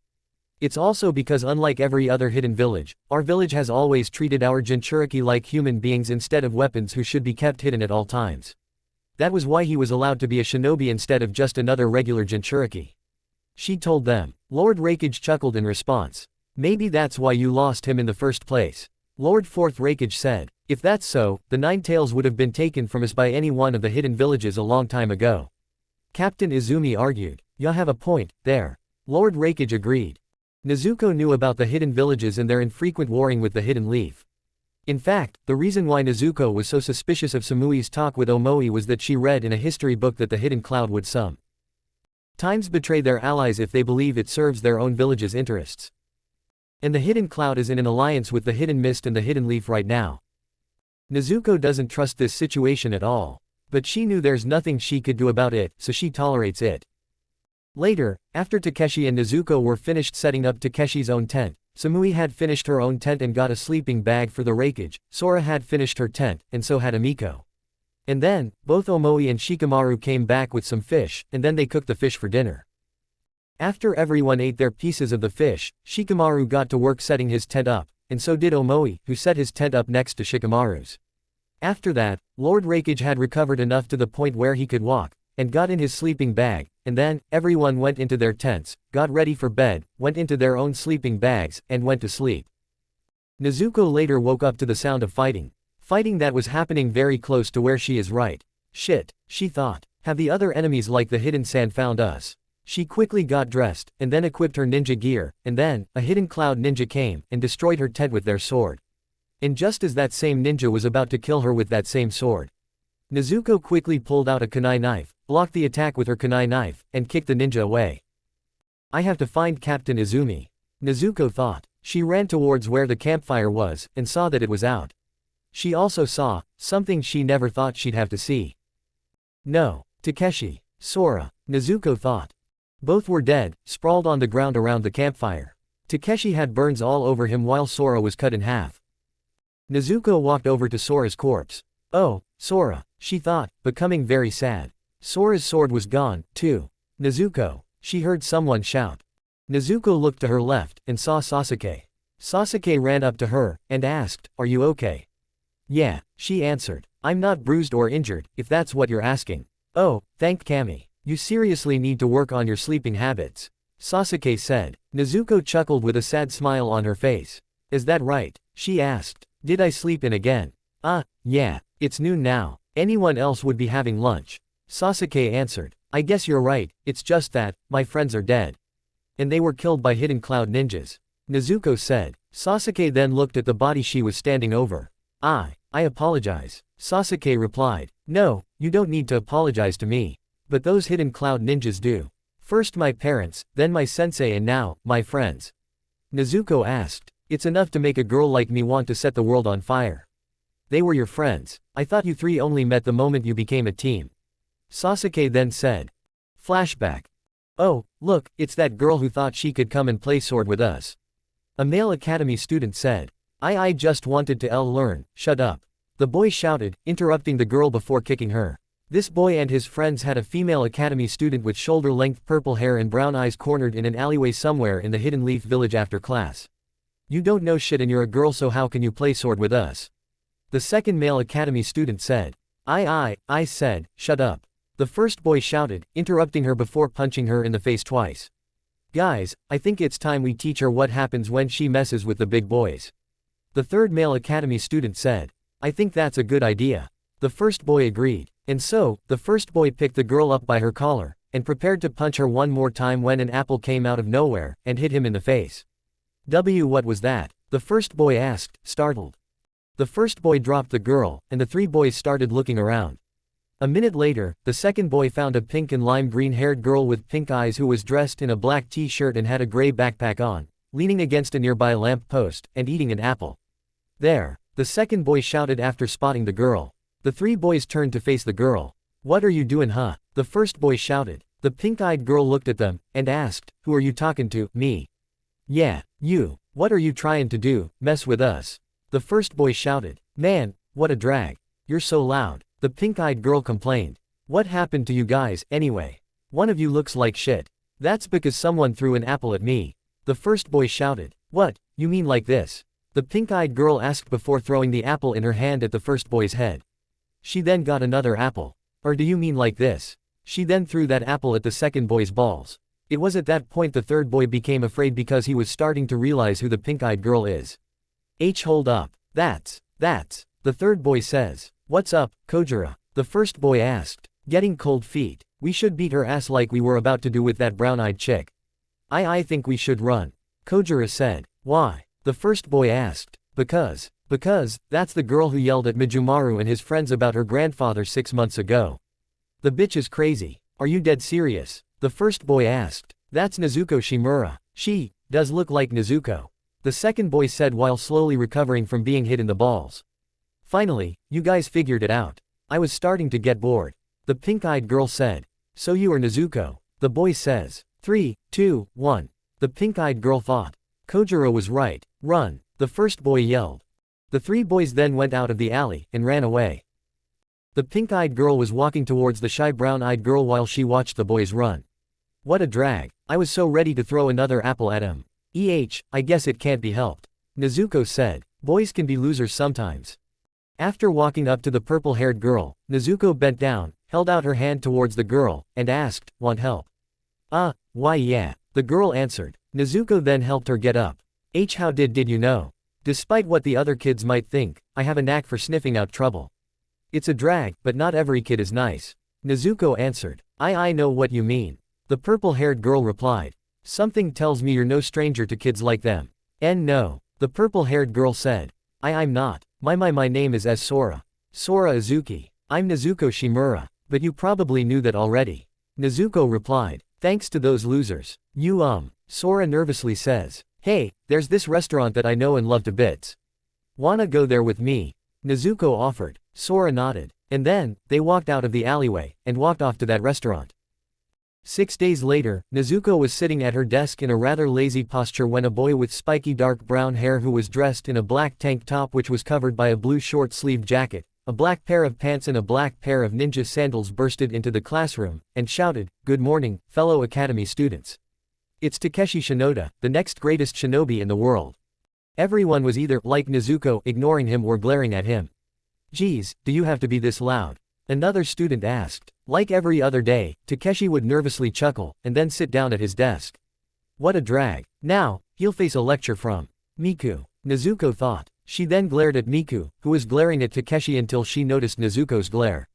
It's also because unlike every other hidden village, our village has always treated our Jinchuriki like human beings instead of weapons who should be kept hidden at all times. That was why he was allowed to be a shinobi instead of just another regular Jinchuriki. She told them. Lord Raikage chuckled in response. Maybe that's why you lost him in the first place. Lord Fourth Raikage said. If that's so, the Nine Tails would have been taken from us by any one of the hidden villages a long time ago. Captain Izumi argued. You have a point, there. Lord Raikage agreed. Nezuko knew about the hidden villages and their infrequent warring with the Hidden Leaf. In fact, the reason why Nezuko was so suspicious of Samui's talk with Omoi was that she read in a history book that the Hidden Cloud would sometimes betray their allies if they believe it serves their own village's interests. And the Hidden Cloud is in an alliance with the Hidden Mist and the Hidden Leaf right now. Nezuko doesn't trust this situation at all. But she knew there's nothing she could do about it, so she tolerates it. Later, after Takeshi and Nezuko were finished setting up Takeshi's own tent, Samui had finished her own tent and got a sleeping bag for the Raikage, Sora had finished her tent, and so had Amiko. And then, both Omoi and Shikamaru came back with some fish, and then they cooked the fish for dinner. After everyone ate their pieces of the fish, Shikamaru got to work setting his tent up, and so did Omoi, who set his tent up next to Shikamaru's. After that, Lord Raikage had recovered enough to the point where he could walk, and got in his sleeping bag, and then, everyone went into their tents, got ready for bed, went into their own sleeping bags, and went to sleep. Nezuko later woke up to the sound of fighting. Fighting that was happening very close to where she is right. Shit, she thought. Have the other enemies like the hidden sand found us? She quickly got dressed, and then equipped her ninja gear, and then, a hidden cloud ninja came, and destroyed her tent with their sword. And just as that same ninja was about to kill her with that same sword, Nezuko quickly pulled out a kunai knife, blocked the attack with her kunai knife, and kicked the ninja away. I have to find Captain Izumi, Nezuko thought. She ran towards where the campfire was, and saw that it was out. She also saw something she never thought she'd have to see. No, Takeshi, Sora, Nezuko thought. Both were dead, sprawled on the ground around the campfire. Takeshi had burns all over him while Sora was cut in half. Nezuko walked over to Sora's corpse. Oh, Sora, she thought, becoming very sad. Sora's sword was gone, too. Nezuko, she heard someone shout. Nezuko looked to her left, and saw Sasuke. Sasuke ran up to her, and asked, "Are you okay?" "Yeah," she answered. "I'm not bruised or injured, if that's what you're asking." "Oh, thank Kami. You seriously need to work on your sleeping habits," Sasuke said. Nezuko chuckled with a sad smile on her face. "Is that right?" she asked. "Did I sleep in again?" Yeah, it's noon now. Anyone else would be having lunch." Sasuke answered. "I guess you're right, it's just that, my friends are dead. And they were killed by hidden cloud ninjas," Nezuko said. Sasuke then looked at the body she was standing over. I apologize," Sasuke replied. "No, you don't need to apologize to me. But those hidden cloud ninjas do. First my parents, then my sensei and now, my friends." Nezuko asked. "It's enough to make a girl like me want to set the world on fire. They were your friends. I thought you three only met the moment you became a team." Sasuke then said. Flashback. "Oh, look, it's that girl who thought she could come and play sword with us," a male academy student said. I just wanted to learn, shut up," the boy shouted, interrupting the girl before kicking her. This boy and his friends had a female academy student with shoulder-length purple hair and brown eyes cornered in an alleyway somewhere in the Hidden Leaf village after class. "You don't know shit and you're a girl, so how can you play sword with us?" the second male academy student said. I said, shut up," the first boy shouted, interrupting her before punching her in the face twice. "Guys, I think it's time we teach her what happens when she messes with the big boys," the third male academy student said. "I think that's a good idea," the first boy agreed. And so, the first boy picked the girl up by her collar, and prepared to punch her one more time when an apple came out of nowhere, and hit him in the face. What was that?" the first boy asked, startled. The first boy dropped the girl, and the three boys started looking around. A minute later, the second boy found a pink and lime green-haired girl with pink eyes who was dressed in a black t-shirt and had a gray backpack on, leaning against a nearby lamp post, and eating an apple. "There," the second boy shouted after spotting the girl. The three boys turned to face the girl. "What are you doing, huh?" the first boy shouted. The pink-eyed girl looked at them, and asked, "Who are you talking to?" "Me." "Yeah, you. What are you trying to do, mess with us?" the first boy shouted. "Man, what a drag. You're so loud," the pink-eyed girl complained. "What happened to you guys, anyway? One of you looks like shit." "That's because someone threw an apple at me," the first boy shouted. "What, you mean like this?" the pink-eyed girl asked before throwing the apple in her hand at the first boy's head. She then got another apple. "Or do you mean like this?" She then threw that apple at the second boy's balls. It was at that point the third boy became afraid because he was starting to realize who the pink-eyed girl is. Hold up. That's, the third boy says. "What's up, Kojira?" the first boy asked, getting cold feet. "We should beat her ass like we were about to do with that brown-eyed chick." I think we should run," Kojira said. "Why?" the first boy asked. Because, that's the girl who yelled at Mijumaru and his friends about her grandfather 6 months ago. The bitch is crazy. Are you dead serious?" the first boy asked. "That's Nezuko Shimura. She does look like Nezuko," the second boy said while slowly recovering from being hit in the balls. "Finally, you guys figured it out. I was starting to get bored," the pink-eyed girl said. "So you are Nezuko," the boy says. 3, 2, 1. The pink-eyed girl thought. Kojiro was right. "Run," the first boy yelled. The three boys then went out of the alley, and ran away. The pink-eyed girl was walking towards the shy brown-eyed girl while she watched the boys run. What a drag. I was so ready to throw another apple at him. I guess it can't be helped. Nezuko said. Boys can be losers sometimes. After walking up to the purple-haired girl, Nezuko bent down, held out her hand towards the girl, and asked, "Want help?" Why yeah. The girl answered. Nezuko then helped her get up. How did you know? Despite what the other kids might think, I have a knack for sniffing out trouble. It's a drag, but not every kid is nice. Nezuko answered. I know what you mean. The purple-haired girl replied. Something tells me you're no stranger to kids like them. No. The purple-haired girl said. I'm not. My name is Sora. Sora Izuki. I'm Nezuko Shimura, but you probably knew that already. Nezuko replied. Thanks to those losers. Sora nervously says. Hey, there's this restaurant that I know and love to bits. Wanna go there with me? Nezuko offered. Sora nodded. And then, they walked out of the alleyway, and walked off to that restaurant. 6 days later, Nezuko was sitting at her desk in a rather lazy posture when a boy with spiky dark brown hair who was dressed in a black tank top which was covered by a blue short-sleeved jacket, a black pair of pants and a black pair of ninja sandals bursted into the classroom, and shouted, "Good morning, fellow Academy students. It's Takeshi Shinoda, the next greatest shinobi in the world." Everyone was either, like Nezuko, ignoring him or glaring at him. "Geez, do you have to be this loud?" Another student asked. Like every other day, Takeshi would nervously chuckle, and then sit down at his desk. What a drag. Now, he'll face a lecture from Miku. Nezuko thought. She then glared at Miku, who was glaring at Takeshi until she noticed Nezuko's glare.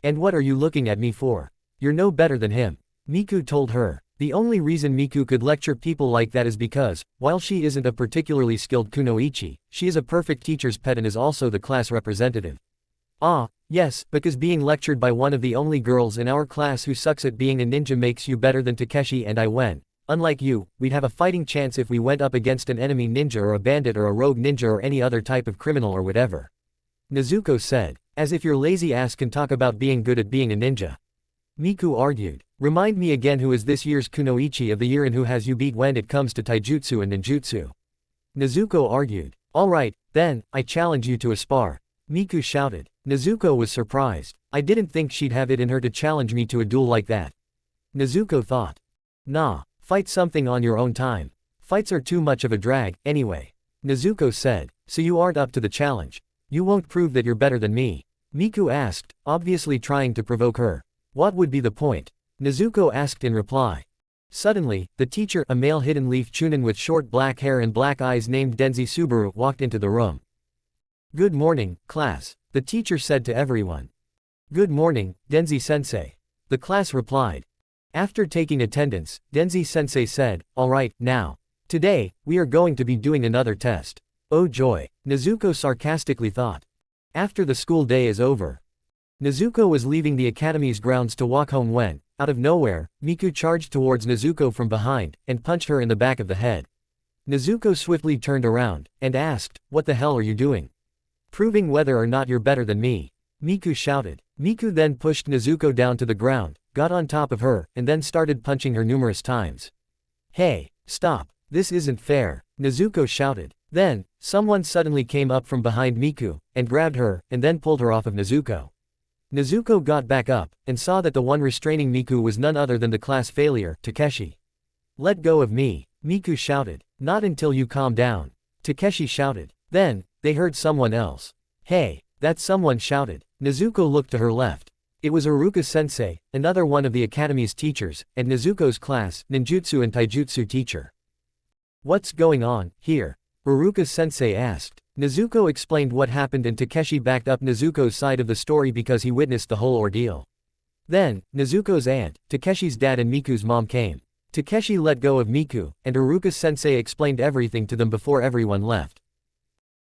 "And what are you looking at me for? You're no better than him," Miku told her. The only reason Miku could lecture people like that is because, while she isn't a particularly skilled kunoichi, she is a perfect teacher's pet and is also the class representative. Yes, because being lectured by one of the only girls in our class who sucks at being a ninja makes you better than Takeshi and I when, unlike you, we'd have a fighting chance if we went up against an enemy ninja or a bandit or a rogue ninja or any other type of criminal or whatever. Nezuko said. As if your lazy ass can talk about being good at being a ninja. Miku argued. Remind me again who is this year's kunoichi of the year and who has you beat when it comes to taijutsu and ninjutsu. Nezuko argued. Alright, then, I challenge you to a spar. Miku shouted. Nezuko was surprised. I didn't think she'd have it in her to challenge me to a duel like that. Nezuko thought. Nah, fight something on your own time. Fights are too much of a drag, anyway. Nezuko said. So you aren't up to the challenge. You won't prove that you're better than me. Miku asked, obviously trying to provoke her. What would be the point? Nezuko asked in reply. Suddenly, the teacher, a male hidden leaf chunin with short black hair and black eyes named Denzi Subaru, walked into the room. Good morning, class, the teacher said to everyone. Good morning, Denzi-sensei. The class replied. After taking attendance, Denzi-sensei said, alright, now. Today, we are going to be doing another test. Oh joy, Nezuko sarcastically thought. After the school day is over. Nezuko was leaving the academy's grounds to walk home when, out of nowhere, Miku charged towards Nezuko from behind, and punched her in the back of the head. Nezuko swiftly turned around, and asked, what the hell are you doing? Proving whether or not you're better than me. Miku shouted. Miku then pushed Nezuko down to the ground, got on top of her, and then started punching her numerous times. Hey, stop, this isn't fair, Nezuko shouted. Then, someone suddenly came up from behind Miku, and grabbed her, and then pulled her off of Nezuko. Nezuko got back up, and saw that the one restraining Miku was none other than the class failure, Takeshi. Let go of me, Miku shouted. Not until you calm down. Takeshi shouted. Then, they heard someone else. Hey, that someone shouted. Nezuko looked to her left. It was Iruka-sensei, another one of the academy's teachers, and Nezuko's class, ninjutsu and taijutsu teacher. What's going on, here? Iruka-sensei asked. Nezuko explained what happened and Takeshi backed up Nezuko's side of the story because he witnessed the whole ordeal. Then, Nezuko's aunt, Takeshi's dad and Miku's mom came. Takeshi let go of Miku, and Iruka-sensei explained everything to them before everyone left.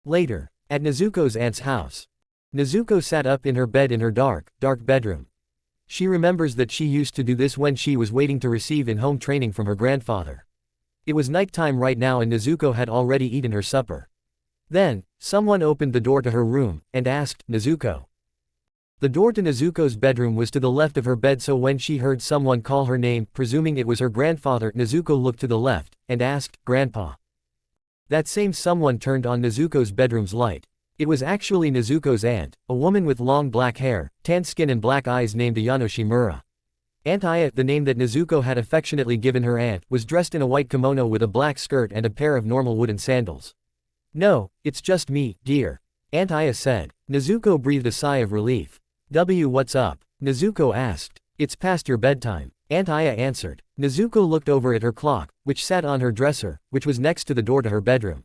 Later, at Nezuko's aunt's house. Nezuko sat up in her bed in her dark bedroom. She remembers that she used to do this when she was waiting to receive in-home training from her grandfather. It was nighttime right now and Nezuko had already eaten her supper. Then, someone opened the door to her room, and asked, Nezuko. The door to Nezuko's bedroom was to the left of her bed, so when she heard someone call her name, presuming it was her grandfather, Nezuko looked to the left, and asked, Grandpa. That same someone turned on Nezuko's bedroom's light. It was actually Nezuko's aunt, a woman with long black hair, tan skin and black eyes named Ayano Shimura. Aunt Aya, the name that Nezuko had affectionately given her aunt, was dressed in a white kimono with a black skirt and a pair of normal wooden sandals. "No, it's just me, dear," Aunt Aya said. Nezuko breathed a sigh of relief. What's up?" Nezuko asked. "It's past your bedtime," Aunt Aya answered. Nezuko looked over at her clock, which sat on her dresser, which was next to the door to her bedroom.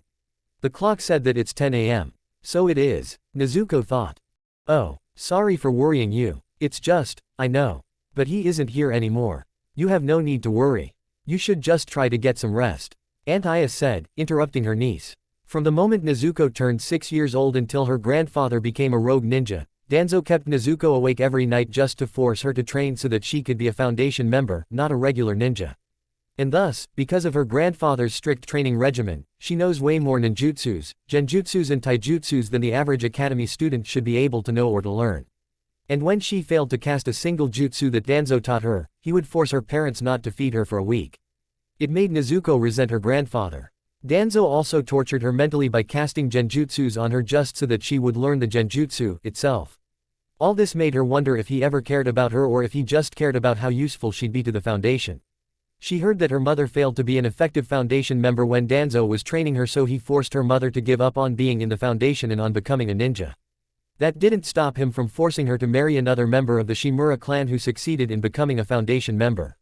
The clock said that it's 10 a.m. So it is, Nezuko thought. "Oh, sorry for worrying you. It's just, I know. But he isn't here anymore. You have no need to worry. You should just try to get some rest," Aunt Aya said, interrupting her niece. From the moment Nezuko turned 6 years old until her grandfather became a rogue ninja, Danzo kept Nezuko awake every night just to force her to train so that she could be a Foundation member, not a regular ninja. And thus, because of her grandfather's strict training regimen, she knows way more ninjutsus, genjutsus and taijutsus than the average academy student should be able to know or to learn. And when she failed to cast a single jutsu that Danzo taught her, he would force her parents not to feed her for a week. It made Nezuko resent her grandfather. Danzo also tortured her mentally by casting genjutsus on her just so that she would learn the genjutsu itself. All this made her wonder if he ever cared about her or if he just cared about how useful she'd be to the Foundation. She heard that her mother failed to be an effective Foundation member when Danzo was training her, so he forced her mother to give up on being in the Foundation and on becoming a ninja. That didn't stop him from forcing her to marry another member of the Shimura clan who succeeded in becoming a Foundation member.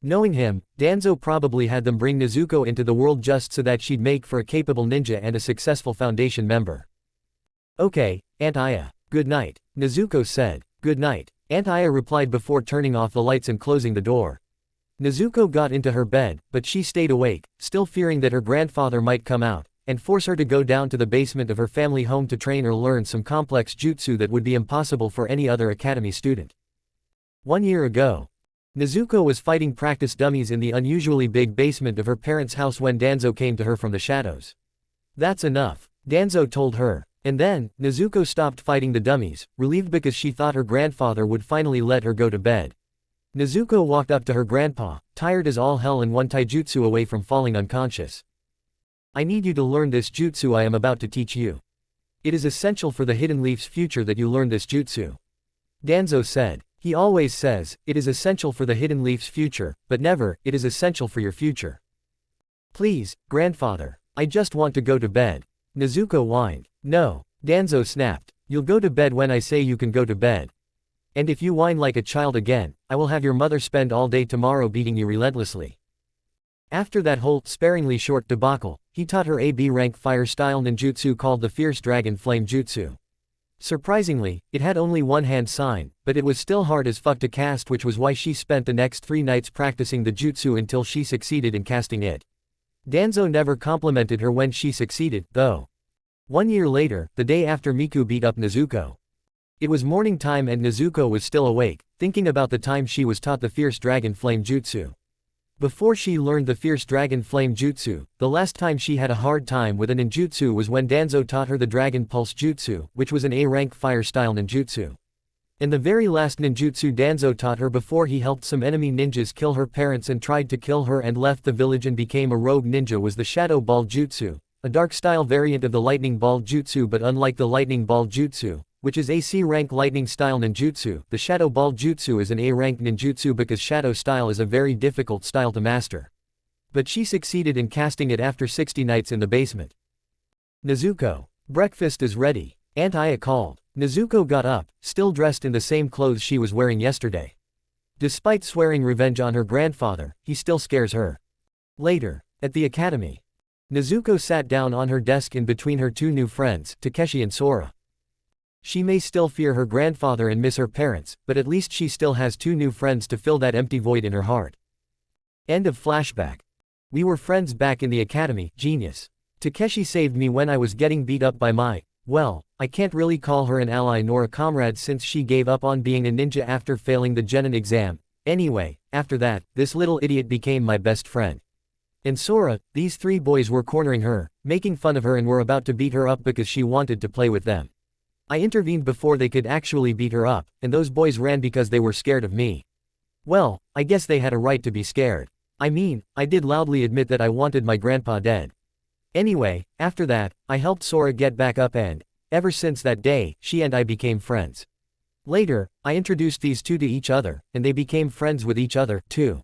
Knowing him, Danzo probably had them bring Nezuko into the world just so that she'd make for a capable ninja and a successful Foundation member. "Okay, Aunt Aya. Good night," Nezuko said. "Good night," Aunt Aya replied before turning off the lights and closing the door. Nezuko got into her bed, but she stayed awake, still fearing that her grandfather might come out and force her to go down to the basement of her family home to train or learn some complex jutsu that would be impossible for any other academy student. 1 year ago, Nezuko was fighting practice dummies in the unusually big basement of her parents' house when Danzo came to her from the shadows. "That's enough," Danzo told her. And then, Nezuko stopped fighting the dummies, relieved because she thought her grandfather would finally let her go to bed. Nezuko walked up to her grandpa, tired as all hell and one taijutsu away from falling unconscious. "I need you to learn this jutsu I am about to teach you. It is essential for the Hidden Leaf's future that you learn this jutsu," Danzo said. He always says, "It is essential for the Hidden Leaf's future," but never, "It is essential for your future." "Please, grandfather. I just want to go to bed," Nezuko whined. "No," Danzo snapped. "You'll go to bed when I say you can go to bed. And if you whine like a child again, I will have your mother spend all day tomorrow beating you relentlessly." After that whole, sparingly short debacle, he taught her a B-rank fire-style ninjutsu called the Fierce Dragon Flame Jutsu. Surprisingly, it had only one hand sign, but it was still hard as fuck to cast, which was why she spent the next 3 nights practicing the jutsu until she succeeded in casting it. Danzo never complimented her when she succeeded, though. 1 year later, the day after Miku beat up Nezuko. It was morning time and Nezuko was still awake, thinking about the time she was taught the Fierce Dragon Flame Jutsu. Before she learned the Fierce Dragon Flame Jutsu, the last time she had a hard time with a ninjutsu was when Danzo taught her the Dragon Pulse Jutsu, which was an A-rank fire-style ninjutsu. And the very last ninjutsu Danzo taught her before he helped some enemy ninjas kill her parents and tried to kill her and left the village and became a rogue ninja was the Shadow Ball Jutsu, a dark-style variant of the Lightning Ball Jutsu, but unlike the Lightning Ball Jutsu, which is a C-rank lightning-style ninjutsu, the Shadow Ball Jutsu is an A-rank ninjutsu because Shadow style is a very difficult style to master. But she succeeded in casting it after 60 nights in the basement. "Nezuko, breakfast is ready," Aunt Aya called. Nezuko got up, still dressed in the same clothes she was wearing yesterday. Despite swearing revenge on her grandfather, he still scares her. Later, at the academy, Nezuko sat down on her desk in between her 2 new friends, Takeshi and Sora. She may still fear her grandfather and miss her parents, but at least she still has 2 new friends to fill that empty void in her heart. End of flashback. "We were friends back in the academy, genius. Takeshi saved me when I was getting beat up by my, well, I can't really call her an ally nor a comrade since she gave up on being a ninja after failing the Genin exam. Anyway, after that, this little idiot became my best friend. And Sora, these 3 boys were cornering her, making fun of her and were about to beat her up because she wanted to play with them. I intervened before they could actually beat her up, and those boys ran because they were scared of me. Well, I guess they had a right to be scared. I mean, I did loudly admit that I wanted my grandpa dead. Anyway, after that, I helped Sora get back up and, ever since that day, she and I became friends. Later, I introduced these two to each other, and they became friends with each other, too.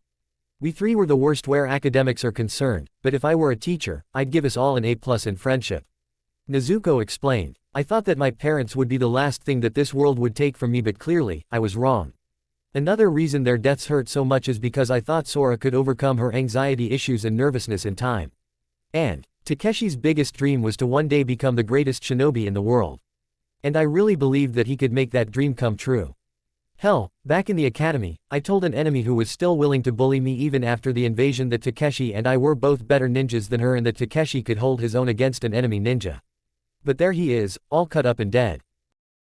We three were the worst where academics are concerned, but if I were a teacher, I'd give us all an A+ in friendship. Nezuko explained. I thought that my parents would be the last thing that this world would take from me, but clearly, I was wrong. Another reason their deaths hurt so much is because I thought Sora could overcome her anxiety issues and nervousness in time. And Takeshi's biggest dream was to one day become the greatest shinobi in the world. And I really believed that he could make that dream come true. Hell, back in the academy, I told an enemy who was still willing to bully me even after the invasion that Takeshi and I were both better ninjas than her and that Takeshi could hold his own against an enemy ninja. But there he is, all cut up and dead.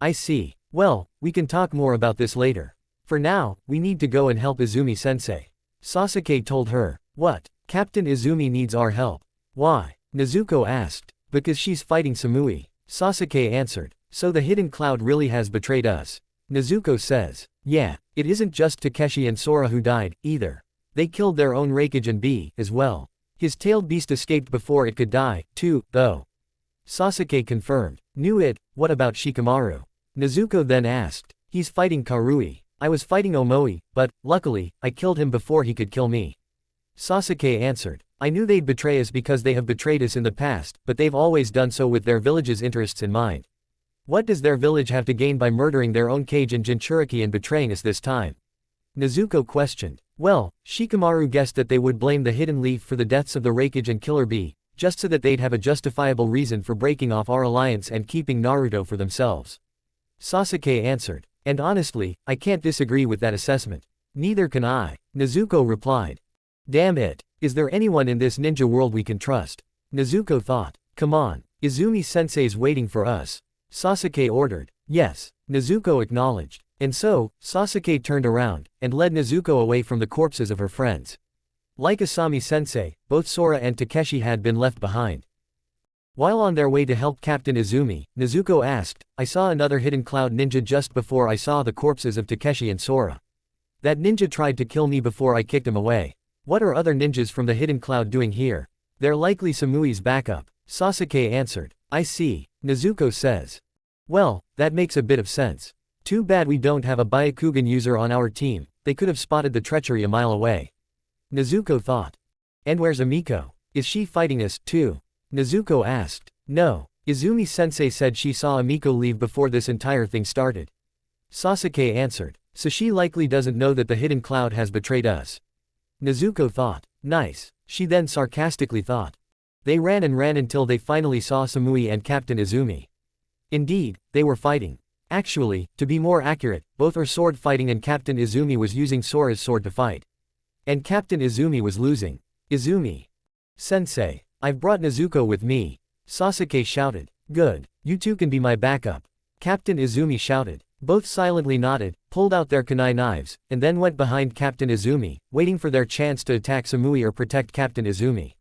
I see. Well, we can talk more about this later. For now, we need to go and help Izumi-sensei. Sasuke told her. What? Captain Izumi needs our help. Why? Nezuko asked. Because she's fighting Samui. Sasuke answered. So the hidden cloud really has betrayed us. Nezuko says. Yeah, it isn't just Takeshi and Sora who died, either. They killed their own Raikage B, as well. His tailed beast escaped before it could die, too, though. Sasuke confirmed. Knew it. What about Shikamaru? Nezuko then asked. He's fighting Karui. I was fighting Omoi, but, luckily, I killed him before he could kill me. Sasuke answered. I knew they'd betray us because they have betrayed us in the past, but they've always done so with their village's interests in mind. What does their village have to gain by murdering their own Kage and Jinchuriki and betraying us this time? Nezuko questioned. Well, Shikamaru guessed that they would blame the Hidden Leaf for the deaths of the Raikage and Killer Bee, just so that they'd have a justifiable reason for breaking off our alliance and keeping Naruto for themselves. Sasuke answered. And honestly, I can't disagree with that assessment. Neither can I. Nezuko replied. Damn it. Is there anyone in this ninja world we can trust? Nezuko thought. Come on. Izumi-sensei's waiting for us. Sasuke ordered. Yes. Nezuko acknowledged. And so, Sasuke turned around, and led Nezuko away from the corpses of her friends. Like Asami-sensei, both Sora and Takeshi had been left behind. While on their way to help Captain Izumi, Nezuko asked, I saw another hidden cloud ninja just before I saw the corpses of Takeshi and Sora. That ninja tried to kill me before I kicked him away. What are other ninjas from the hidden cloud doing here? They're likely Samui's backup. Sasuke answered. I see. Nezuko says. Well, that makes a bit of sense. Too bad we don't have a Byakugan user on our team, they could have spotted the treachery a mile away. Nezuko thought. And where's Amiko? Is she fighting us, too? Nezuko asked. No. Izumi-sensei said she saw Amiko leave before this entire thing started. Sasuke answered. So she likely doesn't know that the hidden cloud has betrayed us. Nezuko thought. Nice. She then sarcastically thought. They ran and ran until they finally saw Samui and Captain Izumi. Indeed, they were fighting. Actually, to be more accurate, both are sword fighting and Captain Izumi was using Sora's sword to fight. And Captain Izumi was losing. Izumi. Sensei. I've brought Nezuko with me. Sasuke shouted. Good. You two can be my backup. Captain Izumi shouted. Both silently nodded, pulled out their kunai knives, and then went behind Captain Izumi, waiting for their chance to attack Samui or protect Captain Izumi.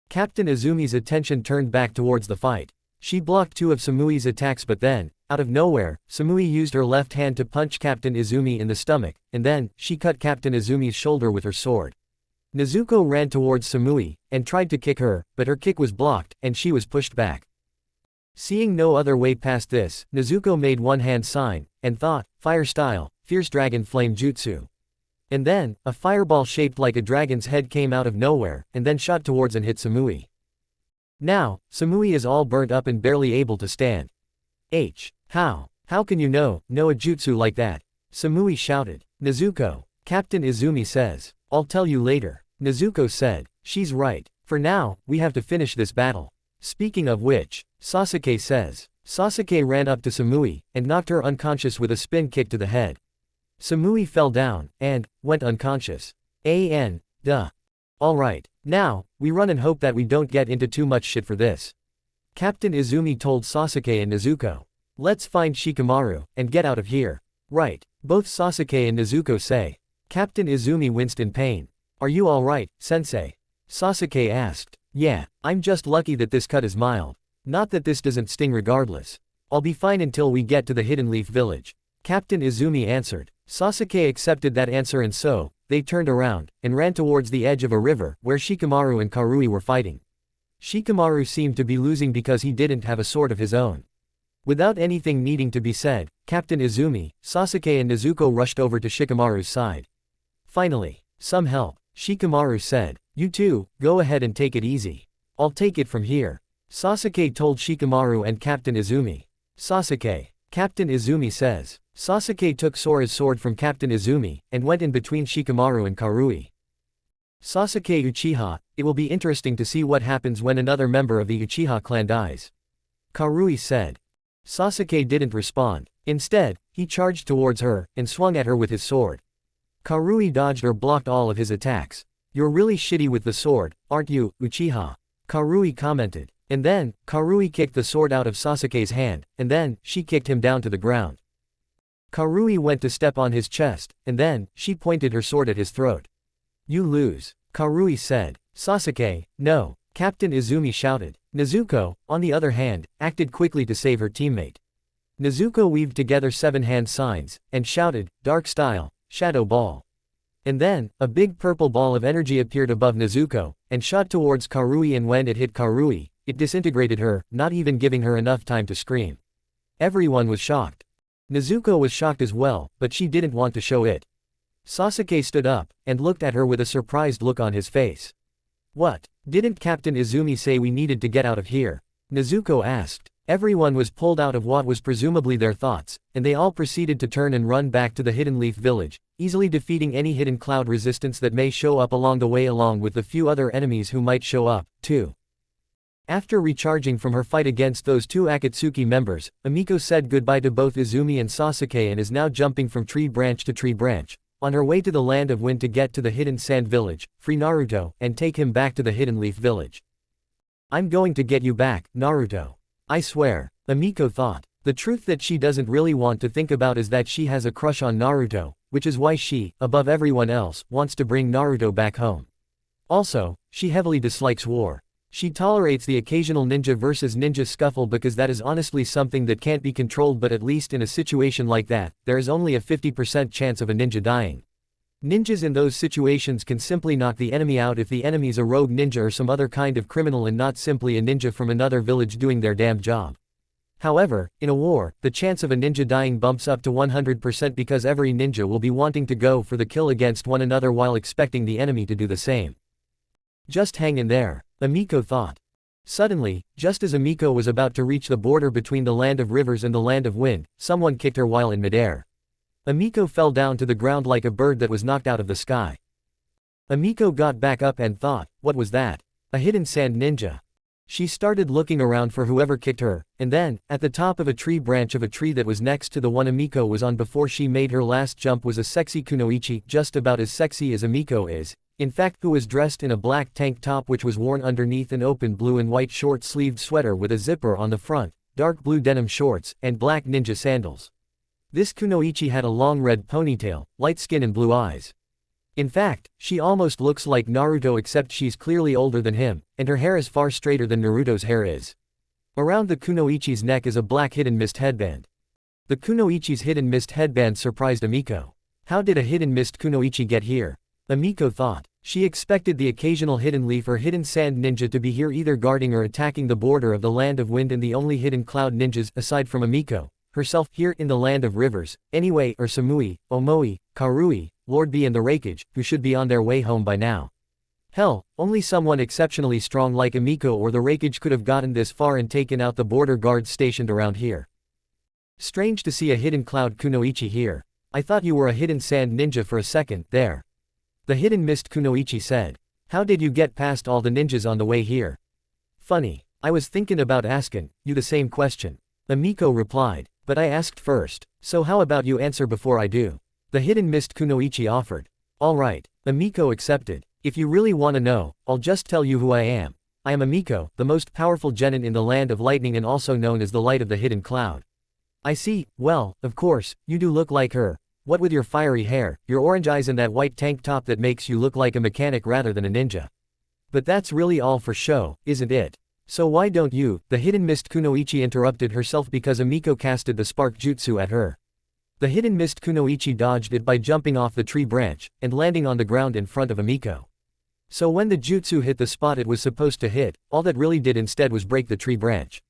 Captain Izumi's attention turned back towards the fight. She blocked two of Samui's attacks, but then, out of nowhere, Samui used her left hand to punch Captain Izumi in the stomach, and then, she cut Captain Izumi's shoulder with her sword. Nezuko ran towards Samui, and tried to kick her, but her kick was blocked, and she was pushed back. Seeing no other way past this, Nezuko made one hand sign, and thought, fire style, fierce dragon flame jutsu. And then, a fireball shaped like a dragon's head came out of nowhere, and then shot towards and hit Samui. Now, Samui is all burnt up and barely able to stand. How can you know a jutsu like that? Samui shouted. Nezuko. Captain Izumi says. I'll tell you later. Nezuko said. She's right. For now, we have to finish this battle. Speaking of which, Sasuke says. Sasuke ran up to Samui, and knocked her unconscious with a spin kick to the head. Samui fell down, and went unconscious. Duh. Alright, now, we run and hope that we don't get into too much shit for this. Captain Izumi told Sasuke and Nezuko. Let's find Shikamaru, and get out of here. Right, both Sasuke and Nezuko say. Captain Izumi winced in pain. Are you alright, sensei? Sasuke asked. Yeah, I'm just lucky that this cut is mild. Not that this doesn't sting regardless. I'll be fine until we get to the Hidden Leaf Village. Captain Izumi answered. Sasuke accepted that answer, and so, they turned around, and ran towards the edge of a river, where Shikamaru and Karui were fighting. Shikamaru seemed to be losing because he didn't have a sword of his own. Without anything needing to be said, Captain Izumi, Sasuke and Nezuko rushed over to Shikamaru's side. Finally, some help, Shikamaru said. You two, go ahead and take it easy. I'll take it from here. Sasuke told Shikamaru and Captain Izumi. Sasuke. Captain Izumi says. Sasuke took Sora's sword from Captain Izumi, and went in between Shikamaru and Karui. Sasuke Uchiha, it will be interesting to see what happens when another member of the Uchiha clan dies. Karui said. Sasuke didn't respond. Instead, he charged towards her, and swung at her with his sword. Karui dodged or blocked all of his attacks. You're really shitty with the sword, aren't you, Uchiha? Karui commented. And then, Karui kicked the sword out of Sasuke's hand, and then, she kicked him down to the ground. Karui went to step on his chest, and then, she pointed her sword at his throat. You lose. Karui said. Sasuke, no. Captain Izumi shouted. Nezuko, on the other hand, acted quickly to save her teammate. Nezuko weaved together 7 hand signs, and shouted, Dark Style, Shadow Ball. And then, a big purple ball of energy appeared above Nezuko, and shot towards Karui, and when it hit Karui, it disintegrated her, not even giving her enough time to scream. Everyone was shocked. Nezuko was shocked as well, but she didn't want to show it. Sasuke stood up, and looked at her with a surprised look on his face. What? Didn't Captain Izumi say we needed to get out of here? Nezuko asked. Everyone was pulled out of what was presumably their thoughts, and they all proceeded to turn and run back to the Hidden Leaf Village, easily defeating any hidden cloud resistance that may show up along the way, along with the few other enemies who might show up, too. After recharging from her fight against those 2 Akatsuki members, Amiko said goodbye to both Izumi and Sasuke and is now jumping from tree branch to tree branch, on her way to the Land of Wind to get to the Hidden Sand Village, free Naruto, and take him back to the Hidden Leaf Village. I'm going to get you back, Naruto. I swear, Amiko thought. The truth that she doesn't really want to think about is that she has a crush on Naruto, which is why she, above everyone else, wants to bring Naruto back home. Also, she heavily dislikes war. She tolerates the occasional ninja versus ninja scuffle because that is honestly something that can't be controlled, but at least in a situation like that, there is only a 50% chance of a ninja dying. Ninjas in those situations can simply knock the enemy out if the enemy's a rogue ninja or some other kind of criminal and not simply a ninja from another village doing their damn job. However, in a war, the chance of a ninja dying bumps up to 100% because every ninja will be wanting to go for the kill against one another while expecting the enemy to do the same. Just hang in there, Amiko thought. Suddenly, just as Amiko was about to reach the border between the Land of Rivers and the Land of Wind, someone kicked her while in midair. Amiko fell down to the ground like a bird that was knocked out of the sky. Amiko got back up and thought, what was that? A hidden sand ninja. She started looking around for whoever kicked her, and then, at the top of a tree branch of a tree that was next to the one Amiko was on before she made her last jump was a sexy kunoichi, just about as sexy as Amiko is, in fact, who was dressed in a black tank top which was worn underneath an open blue and white short-sleeved sweater with a zipper on the front, dark blue denim shorts, and black ninja sandals. This kunoichi had a long red ponytail, light skin and blue eyes. In fact, she almost looks like Naruto except she's clearly older than him, and her hair is far straighter than Naruto's hair is. Around the kunoichi's neck is a black hidden mist headband. The kunoichi's hidden mist headband surprised Amiko. How did a hidden mist kunoichi get here? Amiko thought. She expected the occasional hidden leaf or hidden sand ninja to be here either guarding or attacking the border of the Land of Wind, and the only hidden cloud ninjas, aside from Amiko herself, here in the Land of Rivers, anyway, are Samui, Omoi, Karui, Lord B and the Raikage, who should be on their way home by now. Hell, only someone exceptionally strong like Amiko or the Raikage could have gotten this far and taken out the border guards stationed around here. Strange to see a hidden cloud kunoichi here. I thought you were a hidden sand ninja for a second, there. The hidden mist kunoichi said. How did you get past all the ninjas on the way here? Funny, I was thinking about asking you the same question. Amiko replied. But I asked first, so how about you answer before I do? The hidden mist kunoichi offered. Alright, Amiko accepted. If you really want to know, I'll just tell you who I am. I am Amiko, the most powerful genin in the Land of Lightning and also known as the Light of the Hidden Cloud. I see, well, of course, you do look like her. What with your fiery hair, your orange eyes and that white tank top that makes you look like a mechanic rather than a ninja. But that's really all for show, isn't it? So why don't you? The hidden mist kunoichi interrupted herself because Amiko casted the spark jutsu at her. The hidden mist kunoichi dodged it by jumping off the tree branch, and landing on the ground in front of Amiko. So when the jutsu hit the spot it was supposed to hit, all that really did instead was break the tree branch.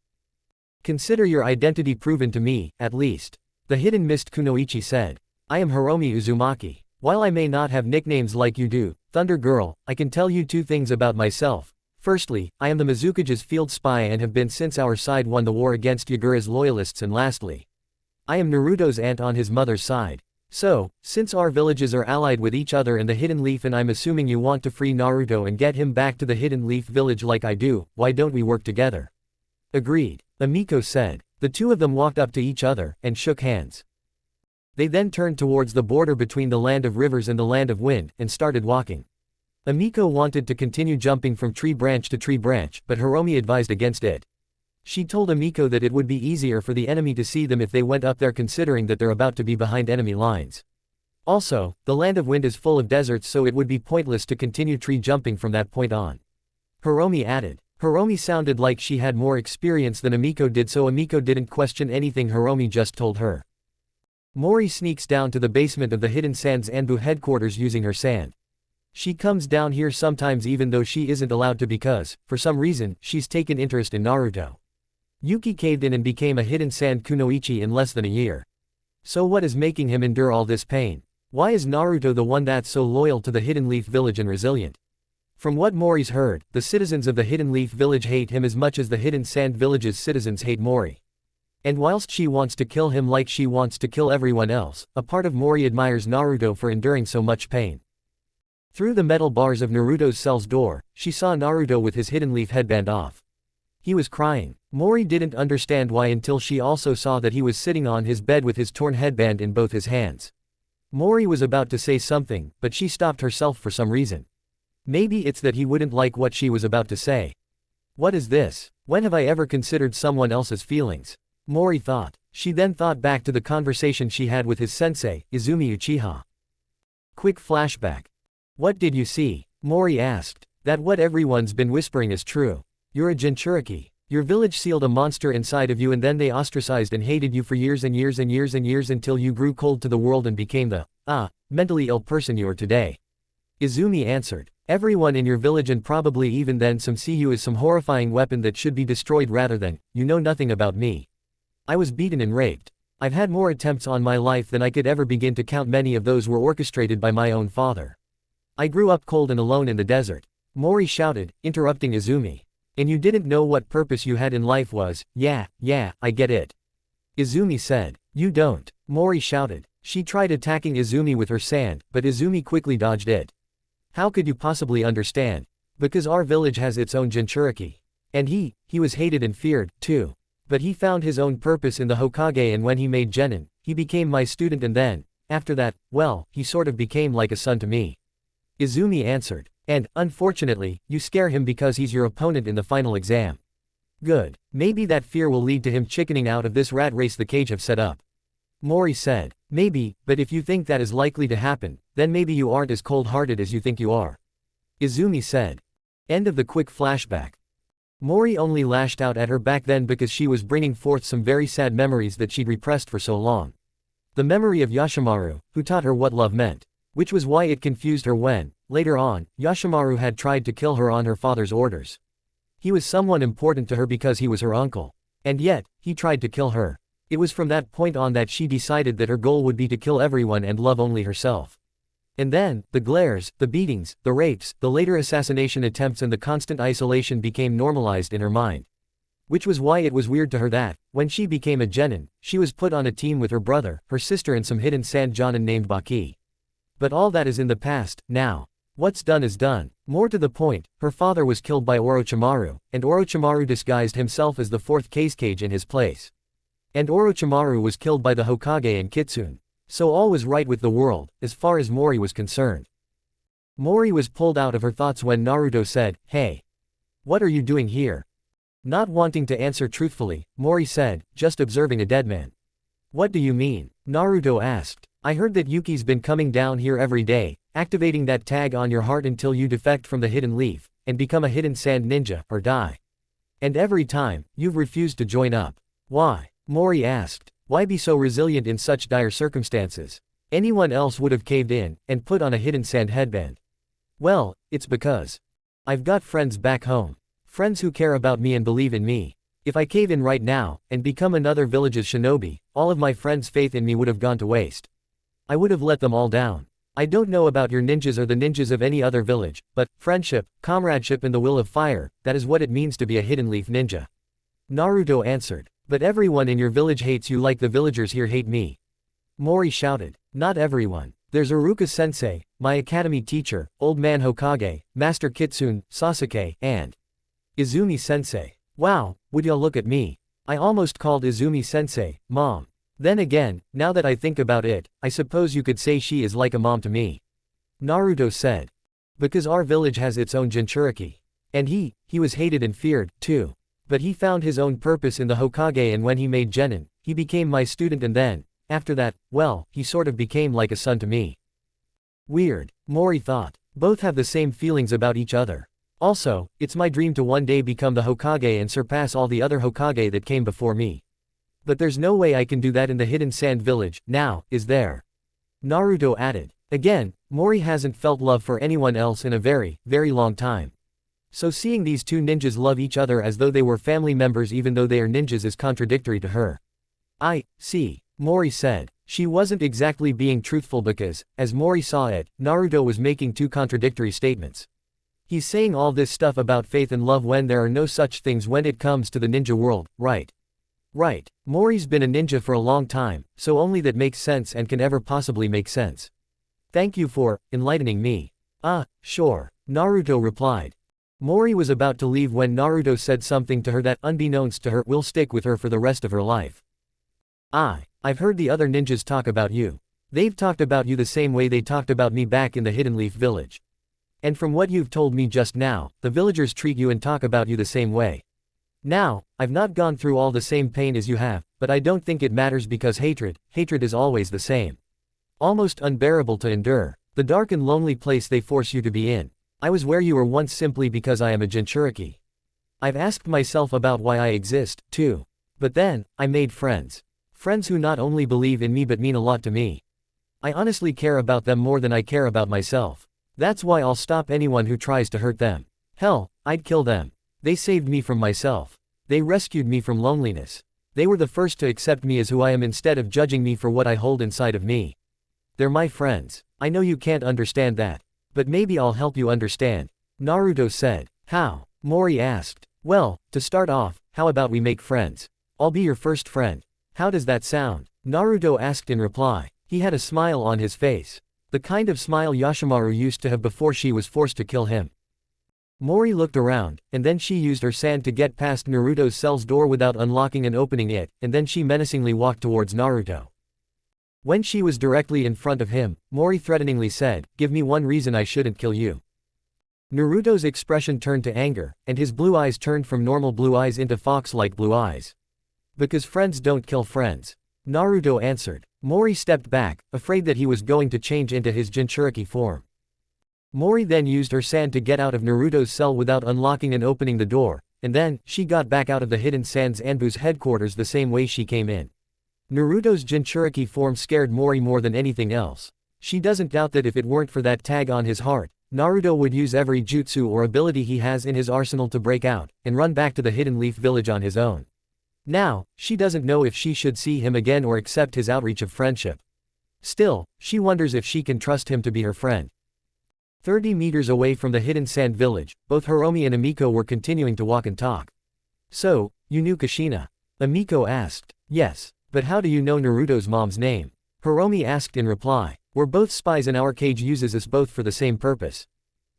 Consider your identity proven to me, at least. The hidden mist Kunoichi said. I am Hiromi Uzumaki. While I may not have nicknames like you do, Thunder Girl, I can tell you two things about myself. Firstly, I am the Mizukage's field spy and have been since our side won the war against Yagura's loyalists, and lastly, I am Naruto's aunt on his mother's side. So, since our villages are allied with each other and the Hidden Leaf, and I'm assuming you want to free Naruto and get him back to the Hidden Leaf village like I do, why don't we work together? Agreed, Amiko said. The two of them walked up to each other, and shook hands. They then turned towards the border between the Land of Rivers and the Land of Wind, and started walking. Amiko wanted to continue jumping from tree branch to tree branch, but Hiromi advised against it. She told Amiko that it would be easier for the enemy to see them if they went up there, considering that they're about to be behind enemy lines. Also, the Land of Wind is full of deserts, so it would be pointless to continue tree jumping from that point on. Hiromi added. Hiromi sounded like she had more experience than Amiko did, so Amiko didn't question anything Hiromi just told her. Mori sneaks down to the basement of the Hidden Sands Anbu headquarters using her sand. She comes down here sometimes even though she isn't allowed to because, for some reason, she's taken interest in Naruto. Yuki caved in and became a Hidden Sand Kunoichi in less than a year. So what is making him endure all this pain? Why is Naruto the one that's so loyal to the Hidden Leaf village and resilient? From what Mori's heard, the citizens of the Hidden Leaf village hate him as much as the Hidden Sand village's citizens hate Mori. And whilst she wants to kill him like she wants to kill everyone else, a part of Mori admires Naruto for enduring so much pain. Through the metal bars of Naruto's cell's door, she saw Naruto with his Hidden Leaf headband off. He was crying. Mori didn't understand why until she also saw that he was sitting on his bed with his torn headband in both his hands. Mori was about to say something, but she stopped herself for some reason. Maybe it's that he wouldn't like what she was about to say. What is this? When have I ever considered someone else's feelings? Mori thought. She then thought back to the conversation she had with his sensei, Izumi Uchiha. Quick flashback. What did you see? Mori asked. That what everyone's been whispering is true. You're a Jinchuriki. Your village sealed a monster inside of you, and then they ostracized and hated you for years and years and years and years until you grew cold to the world and became the, mentally ill person you are today. Izumi answered. Everyone in your village and probably even then some see you as some horrifying weapon that should be destroyed rather than, you know nothing about me. I was beaten and raped. I've had more attempts on my life than I could ever begin to count. Many of those were orchestrated by my own father. I grew up cold and alone in the desert. Mori shouted, interrupting Izumi. And you didn't know what purpose you had in life was. Yeah, I get it. Izumi said. You don't. Mori shouted. She tried attacking Izumi with her sand, but Izumi quickly dodged it. How could you possibly understand? Because our village has its own Jinchuriki. And he was hated and feared, too. But he found his own purpose in the Hokage, and when he made Genin, he became my student, and then, after that, well, he sort of became like a son to me. Izumi answered. And, unfortunately, you scare him because he's your opponent in the final exam. Good. Maybe that fear will lead to him chickening out of this rat race the cage have set up. Mori said. Maybe, but if you think that is likely to happen, then maybe you aren't as cold-hearted as you think you are. Izumi said. End of the quick flashback. Mori only lashed out at her back then because she was bringing forth some very sad memories that she'd repressed for so long. The memory of Yashimaru, who taught her what love meant. Which was why it confused her when, later on, Yashimaru had tried to kill her on her father's orders. He was someone important to her because he was her uncle. And yet, he tried to kill her. It was from that point on that she decided that her goal would be to kill everyone and love only herself. And then, the glares, the beatings, the rapes, the later assassination attempts and the constant isolation became normalized in her mind. Which was why it was weird to her that, when she became a genin, she was put on a team with her brother, her sister and some hidden sand jonin named Baki. But all that is in the past, now. What's done is done. More to the point, her father was killed by Orochimaru, and Orochimaru disguised himself as the fourth Kazekage in his place. And Orochimaru was killed by the Hokage and Kitsune. So all was right with the world, as far as Mori was concerned. Mori was pulled out of her thoughts when Naruto said, Hey! What are you doing here? Not wanting to answer truthfully, Mori said, just observing a dead man. What do you mean? Naruto asked. I heard that Yuki's been coming down here every day, activating that tag on your heart until you defect from the Hidden Leaf, and become a Hidden Sand Ninja, or die. And every time, you've refused to join up. Why? Mori asked. Why be so resilient in such dire circumstances? Anyone else would have caved in, and put on a Hidden Sand headband. Well, it's because I've got friends back home. Friends who care about me and believe in me. If I cave in right now, and become another village's shinobi, all of my friends' faith in me would have gone to waste. I would have let them all down. I don't know about your ninjas or the ninjas of any other village, but friendship, comradeship and the will of fire, that is what it means to be a hidden leaf ninja. Naruto answered. But everyone in your village hates you like the villagers here hate me. Mori shouted. Not everyone. There's Iruka-sensei, my academy teacher, Old Man Hokage, Master Kitsune, Sasuke, and Izumi-sensei. Wow, would y'all look at me. I almost called Izumi-sensei, Mom. Then again, now that I think about it, I suppose you could say she is like a mom to me. Naruto said. Because our village has its own Jinchuriki. And he was hated and feared, too. But he found his own purpose in the Hokage, and when he made Genin, he became my student, and then, after that, well, he sort of became like a son to me. Weird, Mori thought. Both have the same feelings about each other. Also, it's my dream to one day become the Hokage and surpass all the other Hokage that came before me. But there's no way I can do that in the Hidden Sand Village, now, is there? Naruto added. Again, Mori hasn't felt love for anyone else in a very, very long time. So seeing these two ninjas love each other as though they were family members even though they are ninjas is contradictory to her. I see, Mori said. She wasn't exactly being truthful because, as Mori saw it, Naruto was making two contradictory statements. He's saying all this stuff about faith and love when there are no such things when it comes to the ninja world, right? Right. Mori's been a ninja for a long time, so only that makes sense and can ever possibly make sense. Thank you for enlightening me. Ah, sure, Naruto replied. Mori was about to leave when Naruto said something to her that, unbeknownst to her, will stick with her for the rest of her life. I've heard the other ninjas talk about you. They've talked about you the same way they talked about me back in the Hidden Leaf Village. And from what you've told me just now, the villagers treat you and talk about you the same way. Now, I've not gone through all the same pain as you have, but I don't think it matters because hatred is always the same. Almost unbearable to endure, the dark and lonely place they force you to be in. I was where you were once simply because I am a Jinchuriki. I've asked myself about why I exist, too. But then, I made friends. Friends who not only believe in me but mean a lot to me. I honestly care about them more than I care about myself. That's why I'll stop anyone who tries to hurt them. Hell, I'd kill them. They saved me from myself. They rescued me from loneliness. They were the first to accept me as who I am instead of judging me for what I hold inside of me. They're my friends. I know you can't understand that. But maybe I'll help you understand. Naruto said. How? Mori asked. Well, to start off, how about we make friends? I'll be your first friend. How does that sound? Naruto asked in reply. He had a smile on his face. The kind of smile Yashimaru used to have before she was forced to kill him. Mori looked around, and then she used her sand to get past Naruto's cell's door without unlocking and opening it, and then she menacingly walked towards Naruto. When she was directly in front of him, Mori threateningly said, "Give me one reason I shouldn't kill you." Naruto's expression turned to anger, and his blue eyes turned from normal blue eyes into fox-like blue eyes. Because friends don't kill friends. Naruto answered. Mori stepped back, afraid that he was going to change into his Jinchuriki form. Mori then used her sand to get out of Naruto's cell without unlocking and opening the door, and then, she got back out of the Hidden Sands Anbu's headquarters the same way she came in. Naruto's Jinchuriki form scared Mori more than anything else. She doesn't doubt that if it weren't for that tag on his heart, Naruto would use every jutsu or ability he has in his arsenal to break out, and run back to the Hidden Leaf Village on his own. Now, she doesn't know if she should see him again or accept his outreach of friendship. Still, she wonders if she can trust him to be her friend. 30 meters away from the Hidden Sand Village, both Hiromi and Amiko were continuing to walk and talk. So, you knew Kushina? Amiko asked. Yes, but how do you know Naruto's mom's name? Hiromi asked in reply. We're both spies and our cage uses us both for the same purpose.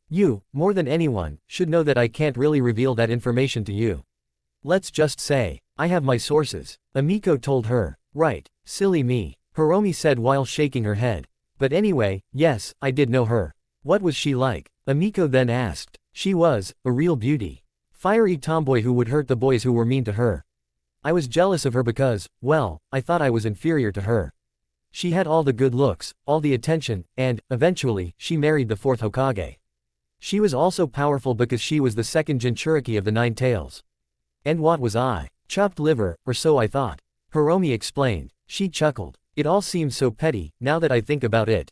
You, more than anyone, should know that I can't really reveal that information to you. Let's just say, I have my sources. Amiko told her. Right, silly me, Hiromi said while shaking her head. But anyway, yes, I did know her. What was she like? Amiko then asked. She was a real beauty. Fiery tomboy who would hurt the boys who were mean to her. I was jealous of her because, well, I thought I was inferior to her. She had all the good looks, all the attention, and, eventually, she married the fourth Hokage. She was also powerful because she was the second Jinchuriki of the Nine Tails. And what was I? Chopped liver, or so I thought. Hiromi explained. She chuckled. It all seems so petty, now that I think about it.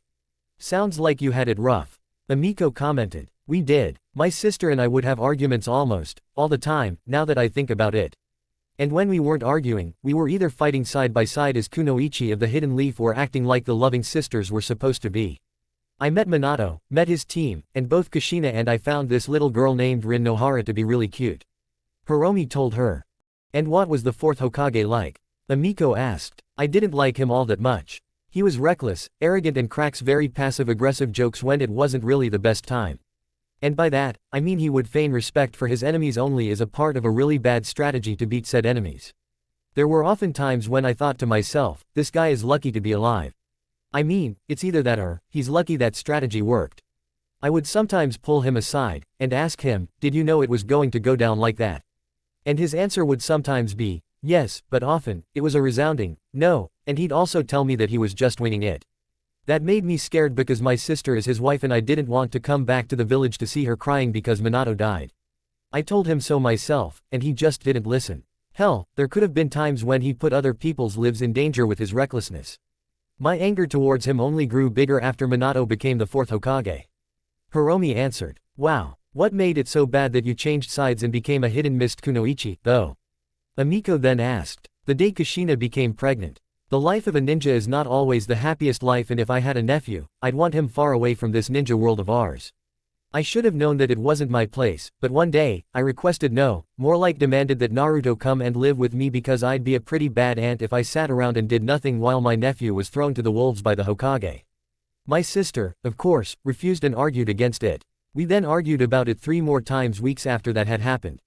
Sounds like you had it rough. Amiko commented. We did. My sister and I would have arguments almost all the time, now that I think about it. And when we weren't arguing, we were either fighting side by side as kunoichi of the hidden leaf or acting like the loving sisters were supposed to be. I met Minato, met his team, and both Kushina and I found this little girl named Rin Nohara to be really cute. Hiromi told her. And what was the fourth Hokage like? Amiko asked. I didn't like him all that much. He was reckless, arrogant and cracks very passive-aggressive jokes when it wasn't really the best time. And by that, I mean he would feign respect for his enemies only as a part of a really bad strategy to beat said enemies. There were often times when I thought to myself, this guy is lucky to be alive. I mean, it's either that or, he's lucky that strategy worked. I would sometimes pull him aside, and ask him, did you know it was going to go down like that? And his answer would sometimes be, yes, but often, it was a resounding, no, and he'd also tell me that he was just winging it. That made me scared because my sister is his wife and I didn't want to come back to the village to see her crying because Minato died. I told him so myself, and he just didn't listen. Hell, there could have been times when he put other people's lives in danger with his recklessness. My anger towards him only grew bigger after Minato became the fourth Hokage. Hiromi answered. Wow, what made it so bad that you changed sides and became a hidden mist kunoichi, though? Amiko then asked. The day Kushina became pregnant. The life of a ninja is not always the happiest life, and if I had a nephew, I'd want him far away from this ninja world of ours. I should have known that it wasn't my place, but one day, I requested no, more like demanded that Naruto come and live with me because I'd be a pretty bad aunt if I sat around and did nothing while my nephew was thrown to the wolves by the Hokage. My sister, of course, refused and argued against it. We then argued about it 3 more times weeks after that had happened.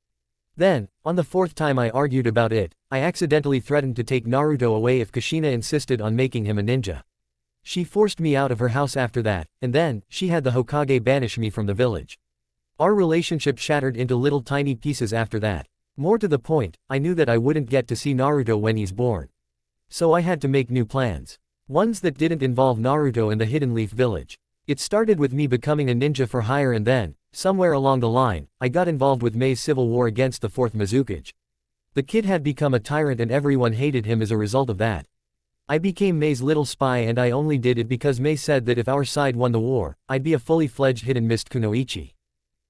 Then, on the 4th time I argued about it, I accidentally threatened to take Naruto away if Kushina insisted on making him a ninja. She forced me out of her house after that, and then, she had the Hokage banish me from the village. Our relationship shattered into little tiny pieces after that. More to the point, I knew that I wouldn't get to see Naruto when he's born. So I had to make new plans. Ones that didn't involve Naruto and the Hidden Leaf Village. It started with me becoming a ninja for hire, and then, somewhere along the line, I got involved with Mei's civil war against the 4th Mizukage. The kid had become a tyrant and everyone hated him as a result of that. I became Mei's little spy, and I only did it because Mei said that if our side won the war, I'd be a fully fledged hidden mist kunoichi.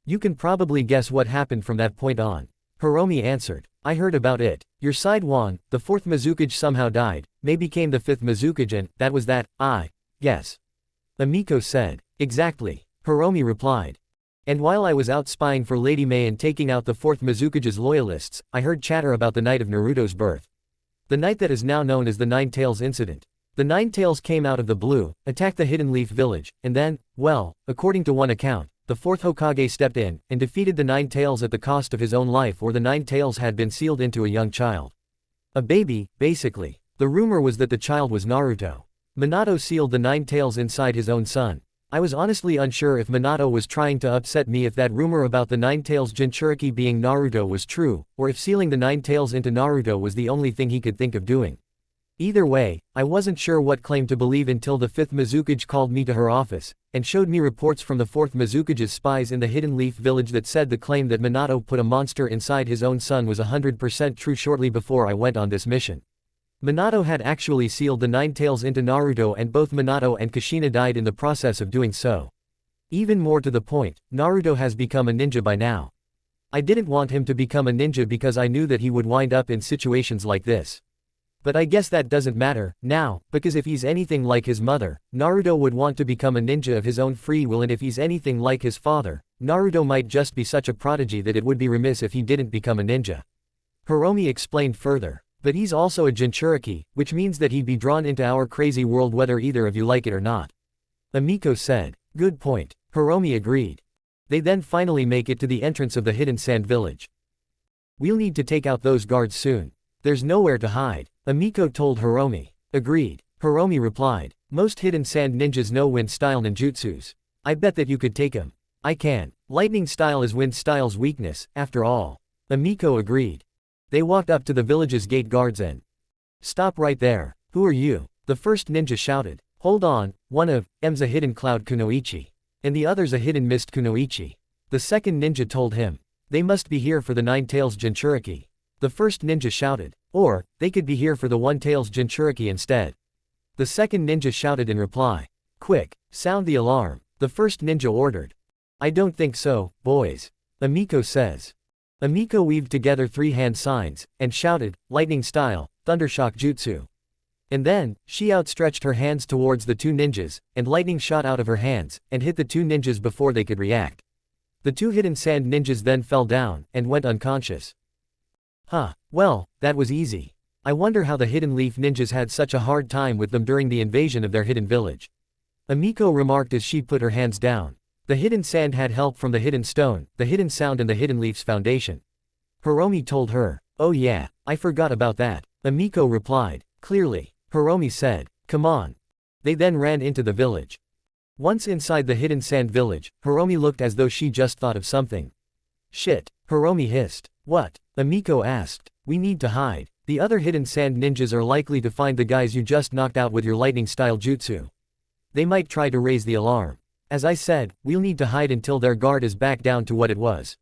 You can probably guess what happened from that point on. Hiromi answered. I heard about it. Your side won, the 4th Mizukage somehow died, Mei became the 5th Mizukage, and that was that, I guess. Amiko said. Exactly. Hiromi replied. And while I was out spying for Lady Mei and taking out the 4th Mizukage's loyalists, I heard chatter about the night of Naruto's birth. The night that is now known as the Nine Tails incident. The Nine Tails came out of the blue, attacked the Hidden Leaf Village, and then, well, according to one account, the 4th Hokage stepped in and defeated the Nine Tails at the cost of his own life, or the Nine Tails had been sealed into a young child. A baby, basically. The rumor was that the child was Naruto. Minato sealed the Nine Tails inside his own son. I was honestly unsure if Minato was trying to upset me if that rumor about the Nine Tails Jinchuriki being Naruto was true, or if sealing the Nine Tails into Naruto was the only thing he could think of doing. Either way, I wasn't sure what claim to believe until the 5th Mizukage called me to her office, and showed me reports from the 4th Mizukage's spies in the Hidden Leaf Village that said the claim that Minato put a monster inside his own son was 100% true. Shortly before I went on this mission, Minato had actually sealed the Nine Tails into Naruto, and both Minato and Kushina died in the process of doing so. Even more to the point, Naruto has become a ninja by now. I didn't want him to become a ninja because I knew that he would wind up in situations like this. But I guess that doesn't matter now, because if he's anything like his mother, Naruto would want to become a ninja of his own free will, and if he's anything like his father, Naruto might just be such a prodigy that it would be remiss if he didn't become a ninja. Hiromi explained further. But he's also a Jinchuriki, which means that he'd be drawn into our crazy world whether either of you like it or not. Amiko said. Good point. Hiromi agreed. They then finally make it to the entrance of the Hidden Sand Village. We'll need to take out those guards soon. There's nowhere to hide. Amiko told Hiromi. Agreed. Hiromi replied. Most Hidden Sand ninjas know wind style ninjutsus. I bet that you could take him. I can. Lightning style is wind style's weakness, after all. Amiko agreed. They walked up to the village's gate guards and stop right there. Who are you? The first ninja shouted. Hold on, one of them's a hidden cloud kunoichi. And the other's a hidden mist kunoichi. The second ninja told him. They must be here for the Nine Tails Jinchuriki. The first ninja shouted. Or, they could be here for the One Tails Jinchuriki instead. The second ninja shouted in reply. Quick, sound the alarm. The first ninja ordered. I don't think so, boys. Amiko says. Amiko weaved together 3 hand signs, and shouted, lightning style, thundershock jutsu. And then, she outstretched her hands towards the 2 ninjas, and lightning shot out of her hands, and hit the 2 ninjas before they could react. The 2 hidden sand ninjas then fell down, and went unconscious. Huh, well, that was easy. I wonder how the hidden leaf ninjas had such a hard time with them during the invasion of their hidden village. Amiko remarked as she put her hands down. The hidden sand had help from the hidden stone, the hidden sound and the hidden leaf's foundation. Hiromi told her. Oh yeah, I forgot about that. Amiko replied. Clearly. Hiromi said. Come on. They then ran into the village. Once inside the hidden sand village, Hiromi looked as though she just thought of something. Shit. Hiromi hissed. What? Amiko asked. We need to hide. The other hidden sand ninjas are likely to find the guys you just knocked out with your lightning style jutsu. They might try to raise the alarm. As I said, we'll need to hide until their guard is back down to what it was.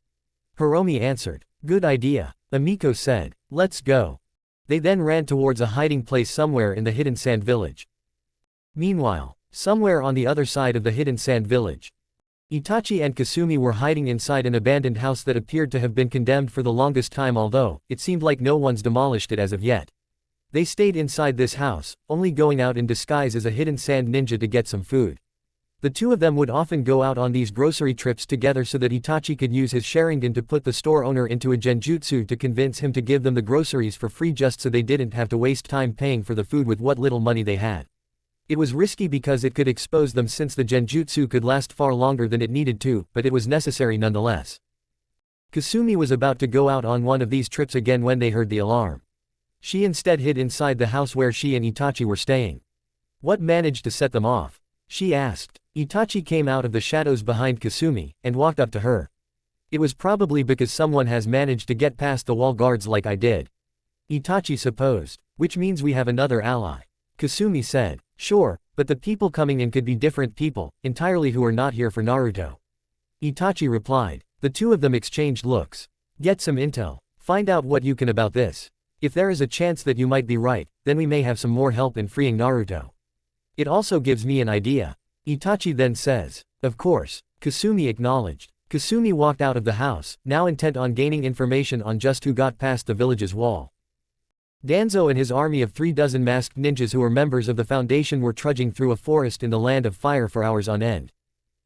Hiromi answered. Good idea. Amiko said. Let's go. They then ran towards a hiding place somewhere in the hidden sand village. Meanwhile, somewhere on the other side of the hidden sand village, Itachi and Kasumi were hiding inside an abandoned house that appeared to have been condemned for the longest time, although it seemed like no one's demolished it as of yet. They stayed inside this house, only going out in disguise as a hidden sand ninja to get some food. The 2 of them would often go out on these grocery trips together so that Itachi could use his Sharingan to put the store owner into a genjutsu to convince him to give them the groceries for free just so they didn't have to waste time paying for the food with what little money they had. It was risky because it could expose them since the genjutsu could last far longer than it needed to, but it was necessary nonetheless. Kasumi was about to go out on one of these trips again when they heard the alarm. She instead hid inside the house where she and Itachi were staying. What managed to set them off? She asked. Itachi came out of the shadows behind Kasumi, and walked up to her. It was probably because someone has managed to get past the wall guards like I did. Itachi supposed. Which means we have another ally. Kasumi said. Sure, but the people coming in could be different people, entirely who are not here for Naruto. Itachi replied. The 2 of them exchanged looks. Get some intel. Find out what you can about this. If there is a chance that you might be right, then we may have some more help in freeing Naruto. It also gives me an idea. Itachi then says. Of course. Kasumi acknowledged. Kasumi walked out of the house, now intent on gaining information on just who got past the village's wall. Danzo and his army of 36 masked ninjas who were members of the Foundation were trudging through a forest in the Land of Fire for hours on end.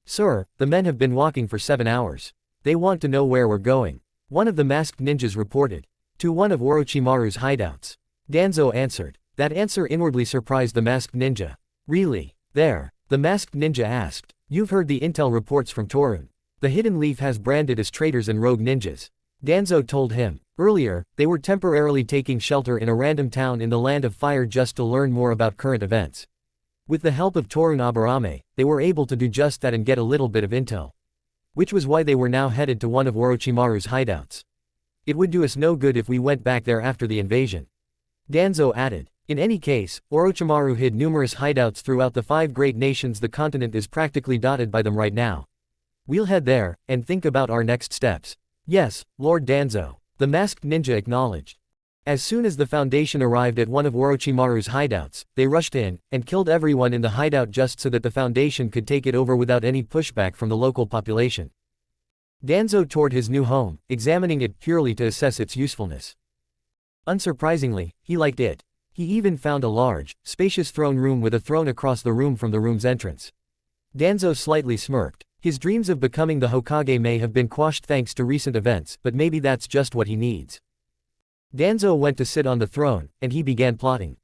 Sir, the men have been walking for 7 hours. They want to know where we're going. One of the masked ninjas reported. To one of Orochimaru's hideouts. Danzo answered. That answer inwardly surprised the masked ninja. Really? There. The masked ninja asked. You've heard the intel reports from Torun. The Hidden Leaf has branded as traitors and rogue ninjas. Danzo told him. Earlier, they were temporarily taking shelter in a random town in the Land of Fire just to learn more about current events. With the help of Torun Aburame, they were able to do just that and get a little bit of intel. Which was why they were now headed to one of Orochimaru's hideouts. It would do us no good if we went back there after the invasion. Danzo added. In any case, Orochimaru hid numerous hideouts throughout the 5 great nations. The continent is practically dotted by them right now. We'll head there, and think about our next steps. Yes, Lord Danzo. The masked ninja acknowledged. As soon as the Foundation arrived at one of Orochimaru's hideouts, they rushed in, and killed everyone in the hideout just so that the Foundation could take it over without any pushback from the local population. Danzo toured his new home, examining it purely to assess its usefulness. Unsurprisingly, he liked it. He even found a large, spacious throne room with a throne across the room from the room's entrance. Danzo slightly smirked. His dreams of becoming the Hokage may have been quashed thanks to recent events, but maybe that's just what he needs. Danzo went to sit on the throne, and he began plotting.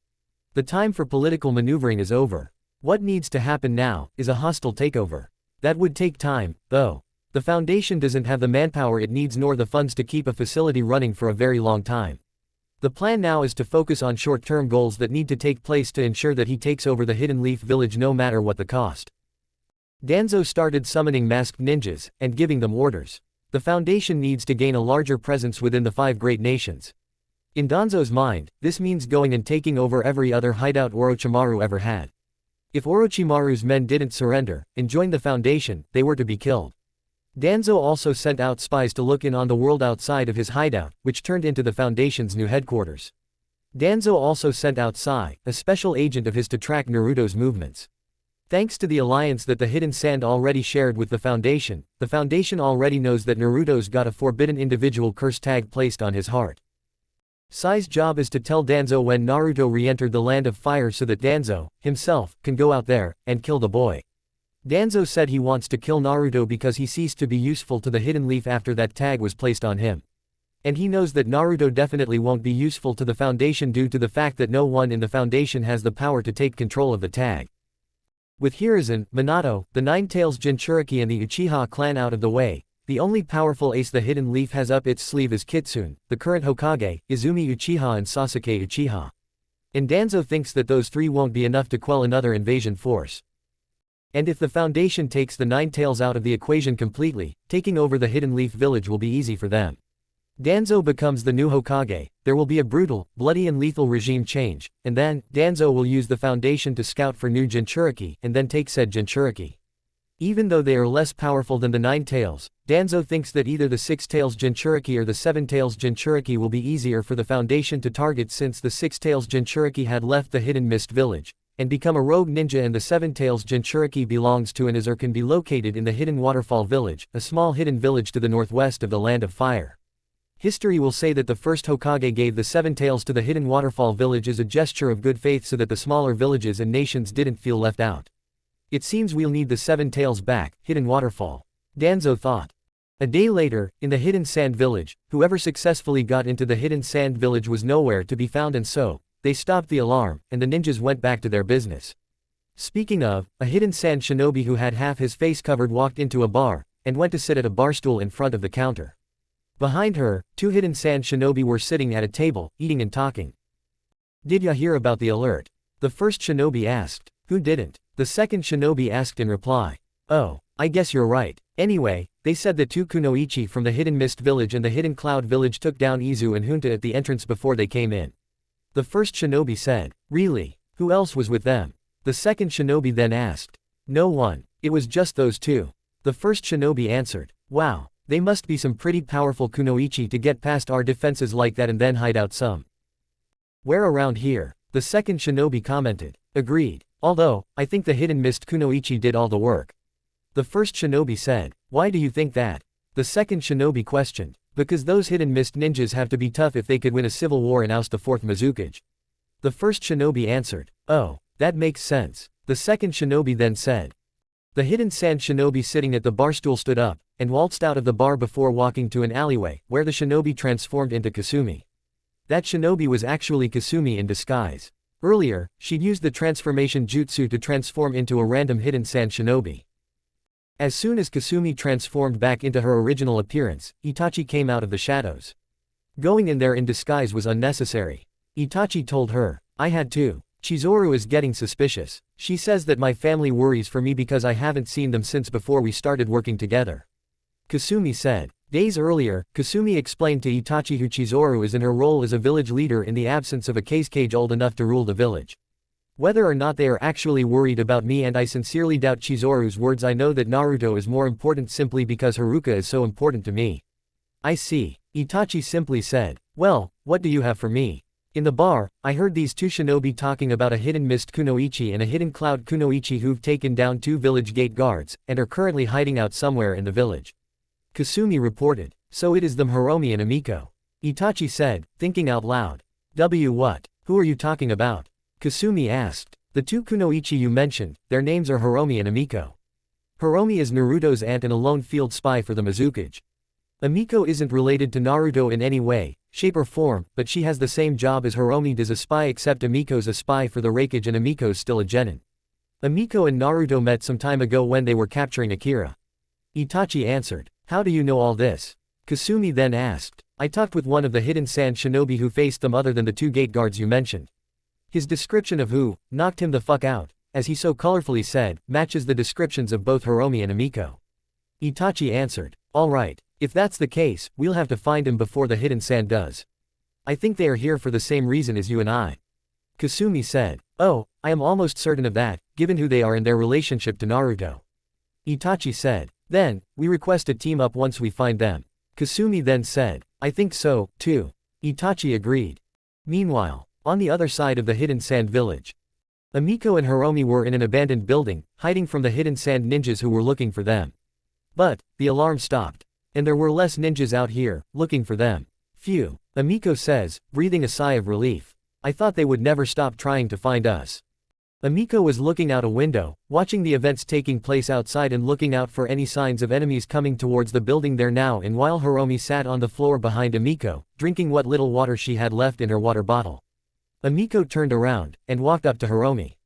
The time for political maneuvering is over. What needs to happen now is a hostile takeover. That would take time, though. The Foundation doesn't have the manpower it needs nor the funds to keep a facility running for a very long time. The plan now is to focus on short-term goals that need to take place to ensure that he takes over the Hidden Leaf Village no matter what the cost. Danzo started summoning masked ninjas, and giving them orders. The Foundation needs to gain a larger presence within the 5 great nations. In Danzo's mind, this means going and taking over every other hideout Orochimaru ever had. If Orochimaru's men didn't surrender, and join the Foundation, they were to be killed. Danzo also sent out spies to look in on the world outside of his hideout, which turned into the Foundation's new headquarters. Danzo also sent out Sai, a special agent of his to track Naruto's movements. Thanks to the alliance that the Hidden Sand already shared with the Foundation already knows that Naruto's got a forbidden individual curse tag placed on his heart. Sai's job is to tell Danzo when Naruto re-entered the Land of Fire so that Danzo, himself, can go out there and kill the boy. Danzo said he wants to kill Naruto because he ceased to be useful to the Hidden Leaf after that tag was placed on him. And he knows that Naruto definitely won't be useful to the Foundation due to the fact that no one in the Foundation has the power to take control of the tag. With Hiruzen, Minato, the Nine-Tails Jinchuriki and the Uchiha clan out of the way, the only powerful ace the Hidden Leaf has up its sleeve is Kitsune, the current Hokage, Izumi Uchiha and Sasuke Uchiha. And Danzo thinks that those three won't be enough to quell another invasion force. And if the Foundation takes the Nine-Tails out of the equation completely, taking over the Hidden Leaf village will be easy for them. Danzo becomes the new Hokage, there will be a brutal, bloody and lethal regime change, and then, Danzo will use the Foundation to scout for new Jinchuriki, and then take said Jinchuriki. Even though they are less powerful than the Nine-Tails, Danzo thinks that either the Six-Tails Jinchuriki or the Seven-Tails Jinchuriki will be easier for the Foundation to target since the Six-Tails Jinchuriki had left the Hidden Mist village, and become a rogue ninja and the Seven-Tails Jinchuriki belongs to and is or can be located in the Hidden Waterfall village, a small hidden village to the northwest of the Land of Fire. History will say that the first Hokage gave the Seven Tails to the Hidden Waterfall village as a gesture of good faith so that the smaller villages and nations didn't feel left out. It seems we'll need the Seven Tails back, Hidden Waterfall. Danzo thought. A day later, in the Hidden Sand village, whoever successfully got into the Hidden Sand village was nowhere to be found and so, they stopped the alarm, and the ninjas went back to their business. Speaking of, a Hidden Sand shinobi who had half his face covered walked into a bar, and went to sit at a bar stool in front of the counter. Behind her, two Hidden Sand shinobi were sitting at a table, eating and talking. Did ya hear about the alert? The first shinobi asked. Who didn't? The second shinobi asked in reply. Oh, I guess you're right. Anyway, they said that two kunoichi from the Hidden Mist village and the Hidden Cloud village took down Izu and Junta at the entrance before they came in. The first shinobi said. Really? Who else was with them? The second shinobi then asked. No one. It was just those two. The first shinobi answered. Wow. They must be some pretty powerful kunoichi to get past our defenses like that and then hide out some. Where around here? The second shinobi commented. Agreed. Although, I think the Hidden Mist kunoichi did all the work. The first shinobi said. Why do you think that? The second shinobi questioned. Because those Hidden Mist ninjas have to be tough if they could win a civil war and oust the fourth Mizukage. The first shinobi answered. Oh, that makes sense. The second shinobi then said. The Hidden Sand shinobi sitting at the bar stool stood up, and waltzed out of the bar before walking to an alleyway, where the shinobi transformed into Kasumi. That shinobi was actually Kasumi in disguise. Earlier, she'd used the transformation jutsu to transform into a random Hidden Sand shinobi. As soon as Kasumi transformed back into her original appearance, Itachi came out of the shadows. Going in there in disguise was unnecessary. Itachi told her, I had to. Chizuru is getting suspicious. She says that my family worries for me because I haven't seen them since before we started working together. Kasumi said. Days earlier, Kasumi explained to Itachi who Chizuru is in her role as a village leader in the absence of a Kazekage old enough to rule the village. Whether or not they are actually worried about me, and I sincerely doubt Chizuru's words, I know that Naruto is more important simply because Haruka is so important to me. I see. Itachi simply said. Well, what do you have for me? In the bar, I heard these two shinobi talking about a Hidden Mist kunoichi and a Hidden Cloud kunoichi who've taken down two village gate guards, and are currently hiding out somewhere in the village. Kasumi reported. So it is them Hiromi and Amiko. Itachi said, thinking out loud. What? Who are you talking about? Kasumi asked. The two kunoichi you mentioned, their names are Hiromi and Amiko. Hiromi is Naruto's aunt and a lone field spy for the Mizukage. Amiko isn't related to Naruto in any way, shape or form, but she has the same job as Hiromi does, a spy, except Amiko's a spy for the Raikage and Amiko's still a genin. Amiko and Naruto met some time ago when they were capturing Akira. Itachi answered. How do you know all this? Kasumi then asked. I talked with one of the Hidden Sand shinobi who faced them other than the two gate guards you mentioned. His description of who knocked him the fuck out, as he so colorfully said, matches the descriptions of both Hiromi and Amiko. Itachi answered. Alright. If that's the case, we'll have to find him before the Hidden Sand does. I think they are here for the same reason as you and I. Kasumi said. Oh, I am almost certain of that, given who they are and their relationship to Naruto. Itachi said. Then, we request a team up once we find them. Kasumi then said. I think so, too. Itachi agreed. Meanwhile, on the other side of the Hidden Sand village. Amiko and Hiromi were in an abandoned building, hiding from the hidden sand ninjas who were looking for them. But, the alarm stopped. And there were less ninjas out here, looking for them. Phew, Amiko says, breathing a sigh of relief. I thought they would never stop trying to find us. Amiko was looking out a window, watching the events taking place outside and looking out for any signs of enemies coming towards the building they're now in, while Hiromi sat on the floor behind Amiko, drinking what little water she had left in her water bottle. Amiko turned around, and walked up to Hiromi.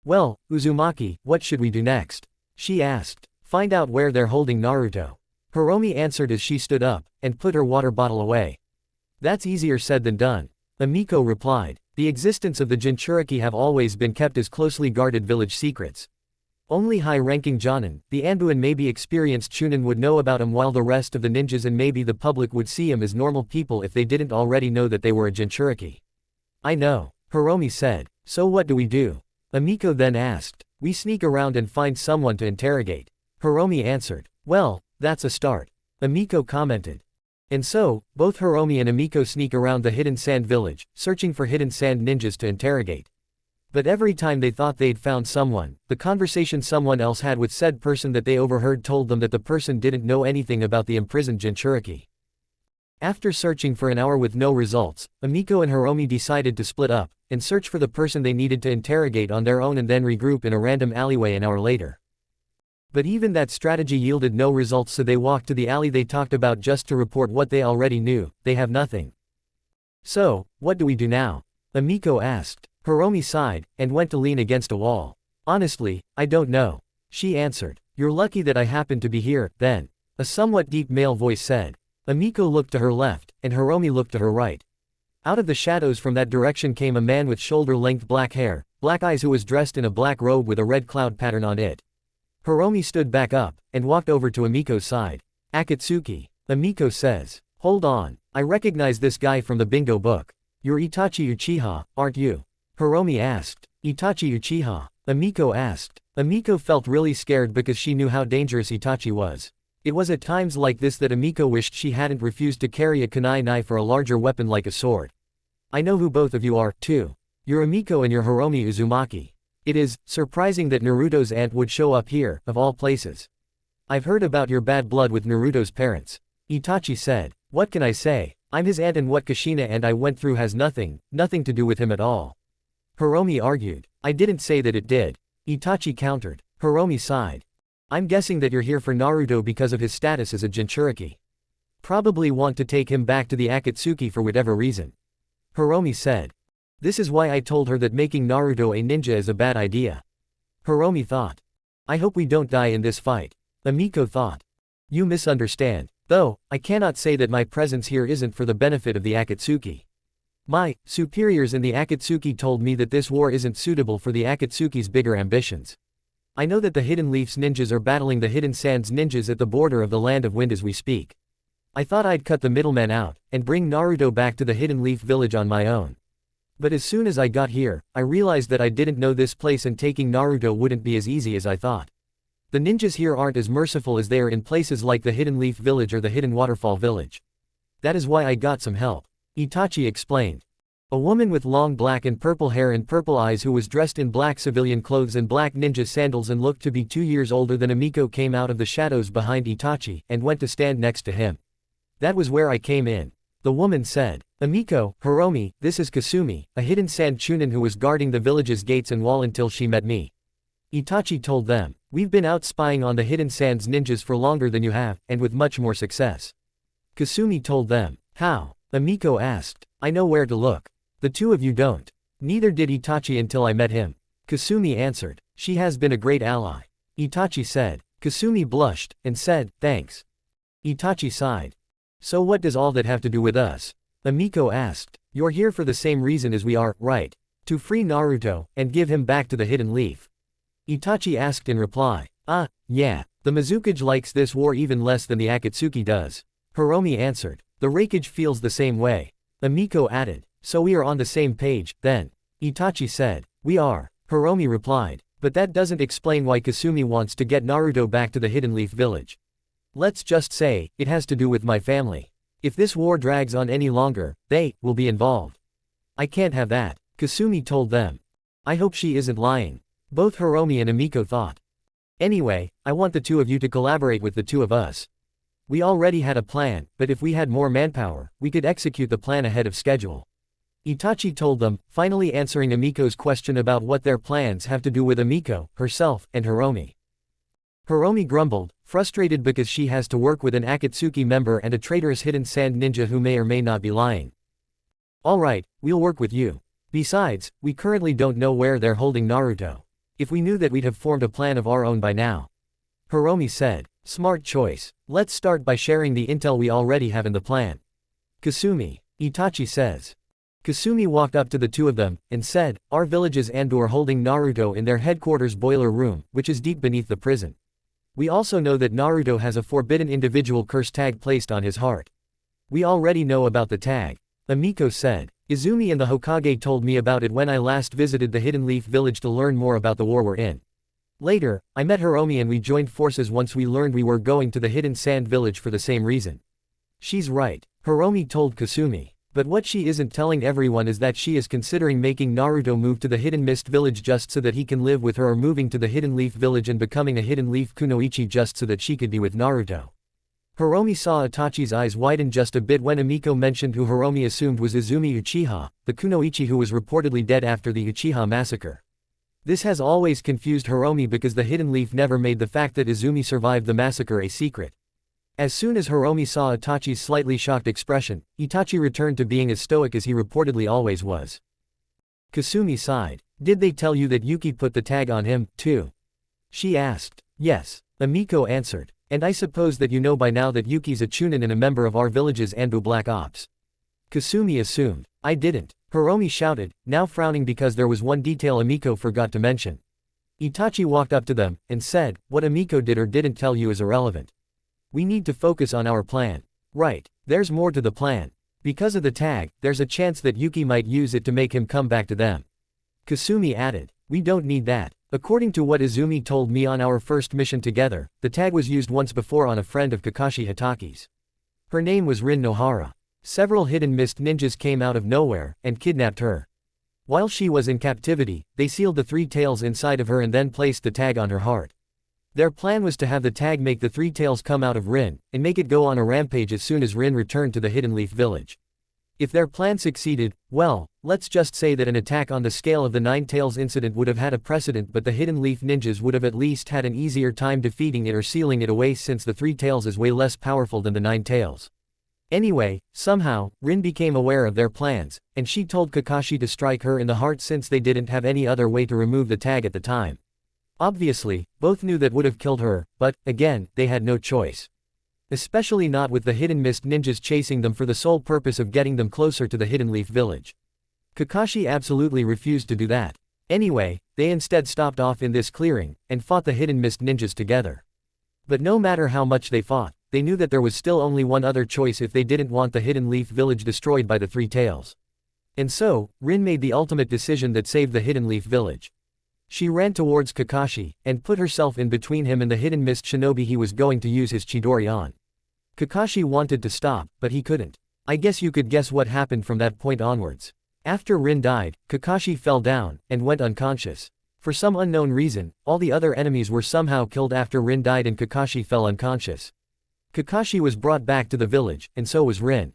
Well, Uzumaki, what should we do next? She asked. Find out where they're holding Naruto. Hiromi answered as she stood up, and put her water bottle away. That's easier said than done. Amiko replied. The existence of the Jinchuriki have always been kept as closely guarded village secrets. Only high-ranking Jonin, the Anbu and maybe experienced Chunin would know about him, while the rest of the ninjas and maybe the public would see him as normal people if they didn't already know that they were a Jinchuriki. I know, Hiromi said. So what do we do? Amiko then asked. We sneak around and find someone to interrogate. Hiromi answered. Well, that's a start. Amiko commented. And so, both Hiromi and Amiko sneak around the hidden sand village, searching for hidden sand ninjas to interrogate. But every time they thought they'd found someone, the conversation someone else had with said person that they overheard told them that the person didn't know anything about the imprisoned Jinchuriki. After searching for an hour with no results, Amiko and Hiromi decided to split up, and search for the person they needed to interrogate on their own and then regroup in a random alleyway an hour later. But even that strategy yielded no results, so they walked to the alley they talked about just to report what they already knew. They have nothing. So, what do we do now? Amiko asked. Hiromi sighed, and went to lean against a wall. Honestly, I don't know. She answered. You're lucky that I happened to be here, then. A somewhat deep male voice said. Amiko looked to her left, and Hiromi looked to her right. Out of the shadows from that direction came a man with shoulder-length black hair, black eyes, who was dressed in a black robe with a red cloud pattern on it. Hiromi stood back up, and walked over to Amiko's side. Akatsuki. Amiko says. Hold on, I recognize this guy from the bingo book. You're Itachi Uchiha, aren't you? Hiromi asked. Itachi Uchiha? Amiko asked. Amiko felt really scared because she knew how dangerous Itachi was. It was at times like this that Amiko wished she hadn't refused to carry a kunai knife or a larger weapon like a sword. I know who both of you are, too. You're Amiko and you're Hiromi Uzumaki. It is surprising that Naruto's aunt would show up here, of all places. I've heard about your bad blood with Naruto's parents. Itachi said. What can I say? I'm his aunt, and what Kushina and I went through has nothing to do with him at all. Hiromi argued. I didn't say that it did. Itachi countered. Hiromi sighed. I'm guessing that you're here for Naruto because of his status as a Jinchuriki. Probably want to take him back to the Akatsuki for whatever reason. Hiromi said. This is why I told her that making Naruto a ninja is a bad idea. Hiromi thought. I hope we don't die in this fight. Amiko thought. You misunderstand. Though, I cannot say that my presence here isn't for the benefit of the Akatsuki. My superiors in the Akatsuki told me that this war isn't suitable for the Akatsuki's bigger ambitions. I know that the Hidden Leafs ninjas are battling the Hidden Sands ninjas at the border of the Land of Wind as we speak. I thought I'd cut the middleman out, and bring Naruto back to the Hidden Leaf village on my own. But as soon as I got here, I realized that I didn't know this place, and taking Naruto wouldn't be as easy as I thought. The ninjas here aren't as merciful as they are in places like the Hidden Leaf village or the Hidden Waterfall village. That is why I got some help. Itachi explained. A woman with long black and purple hair and purple eyes, who was dressed in black civilian clothes and black ninja sandals and looked to be 2 years older than Amiko, came out of the shadows behind Itachi, and went to stand next to him. That was where I came in. The woman said. Amiko, Hiromi, this is Kasumi, a hidden sand chunin who was guarding the village's gates and wall until she met me. Itachi told them. We've been out spying on the hidden sands ninjas for longer than you have, and with much more success. Kasumi told them. How? Amiko asked. I know where to look. The two of you don't. Neither did Itachi until I met him. Kasumi answered. She has been a great ally. Itachi said. Kasumi blushed, and said, thanks. Itachi sighed. So what does all that have to do with us? Amiko asked. You're here for the same reason as we are, right? To free Naruto, and give him back to the Hidden Leaf. Itachi asked in reply. Yeah. The Mizukage likes this war even less than the Akatsuki does. Hiromi answered. The Raikage feels the same way. Amiko added. So we are on the same page, then. Itachi said. We are. Hiromi replied. But that doesn't explain why Kasumi wants to get Naruto back to the Hidden Leaf village. Let's just say, it has to do with my family. If this war drags on any longer, they will be involved. I can't have that, Kasumi told them. I hope she isn't lying. Both Hiromi and Emiko thought. Anyway, I want the two of you to collaborate with the two of us. We already had a plan, but if we had more manpower, we could execute the plan ahead of schedule. Itachi told them, finally answering Emiko's question about what their plans have to do with Emiko, herself, and Hiromi. Hiromi grumbled, frustrated because she has to work with an Akatsuki member and a traitorous hidden sand ninja who may or may not be lying. Alright, we'll work with you. Besides, we currently don't know where they're holding Naruto. If we knew that, we'd have formed a plan of our own by now. Hiromi said. Smart choice. Let's start by sharing the intel we already have in the plan. Kasumi. Itachi says. Kasumi walked up to the two of them, and said, our village's Anbu are holding Naruto in their headquarters boiler room, which is deep beneath the prison. We also know that Naruto has a forbidden individual curse tag placed on his heart. We already know about the tag. Emiko said. Izumi and the Hokage told me about it when I last visited the Hidden Leaf village to learn more about the war we're in. Later, I met Hiromi and we joined forces once we learned we were going to the Hidden Sand village for the same reason. She's right, Hiromi told Kasumi. But what she isn't telling everyone is that she is considering making Naruto move to the Hidden Mist village just so that he can live with her, or moving to the Hidden Leaf village and becoming a Hidden Leaf kunoichi just so that she could be with Naruto. Hiromi saw Itachi's eyes widen just a bit when Emiko mentioned who Hiromi assumed was Izumi Uchiha, the kunoichi who was reportedly dead after the Uchiha massacre. This has always confused Hiromi because the Hidden Leaf never made the fact that Izumi survived the massacre a secret. As soon as Hiromi saw Itachi's slightly shocked expression, Itachi returned to being as stoic as he reportedly always was. Kasumi sighed. Did they tell you that Yuki put the tag on him, too? She asked. Yes. Emiko answered. And I suppose that you know by now that Yuki's a Chunin and a member of our village's Anbu Black Ops. Kasumi assumed. I didn't. Hiromi shouted, now frowning because there was one detail Emiko forgot to mention. Itachi walked up to them, and said, what Emiko did or didn't tell you is irrelevant. We need to focus on our plan. Right, there's more to the plan. Because of the tag, there's a chance that Yuki might use it to make him come back to them. Kasumi added, we don't need that. According to what Izumi told me on our first mission together, the tag was used once before on a friend of Kakashi Hataki's. Her name was Rin Nohara. Several hidden mist ninjas came out of nowhere, and kidnapped her. While she was in captivity, they sealed the three tails inside of her and then placed the tag on her heart. Their plan was to have the tag make the three tails come out of Rin, and make it go on a rampage as soon as Rin returned to the Hidden Leaf village. If their plan succeeded, well, let's just say that an attack on the scale of the Nine Tails incident would have had a precedent, but the Hidden Leaf ninjas would have at least had an easier time defeating it or sealing it away, since the Three Tails is way less powerful than the Nine Tails. Anyway, somehow, Rin became aware of their plans, and she told Kakashi to strike her in the heart since they didn't have any other way to remove the tag at the time. Obviously, both knew that would have killed her, but, again, they had no choice. Especially not with the Hidden Mist ninjas chasing them for the sole purpose of getting them closer to the Hidden Leaf village. Kakashi absolutely refused to do that. Anyway, they instead stopped off in this clearing, and fought the Hidden Mist ninjas together. But no matter how much they fought, they knew that there was still only one other choice if they didn't want the Hidden Leaf village destroyed by the Three Tails. And so, Rin made the ultimate decision that saved the Hidden Leaf village. She ran towards Kakashi, and put herself in between him and the Hidden Mist shinobi he was going to use his Chidori on. Kakashi wanted to stop, but he couldn't. I guess you could guess what happened from that point onwards. After Rin died, Kakashi fell down, and went unconscious. For some unknown reason, all the other enemies were somehow killed after Rin died and Kakashi fell unconscious. Kakashi was brought back to the village, and so was Rin.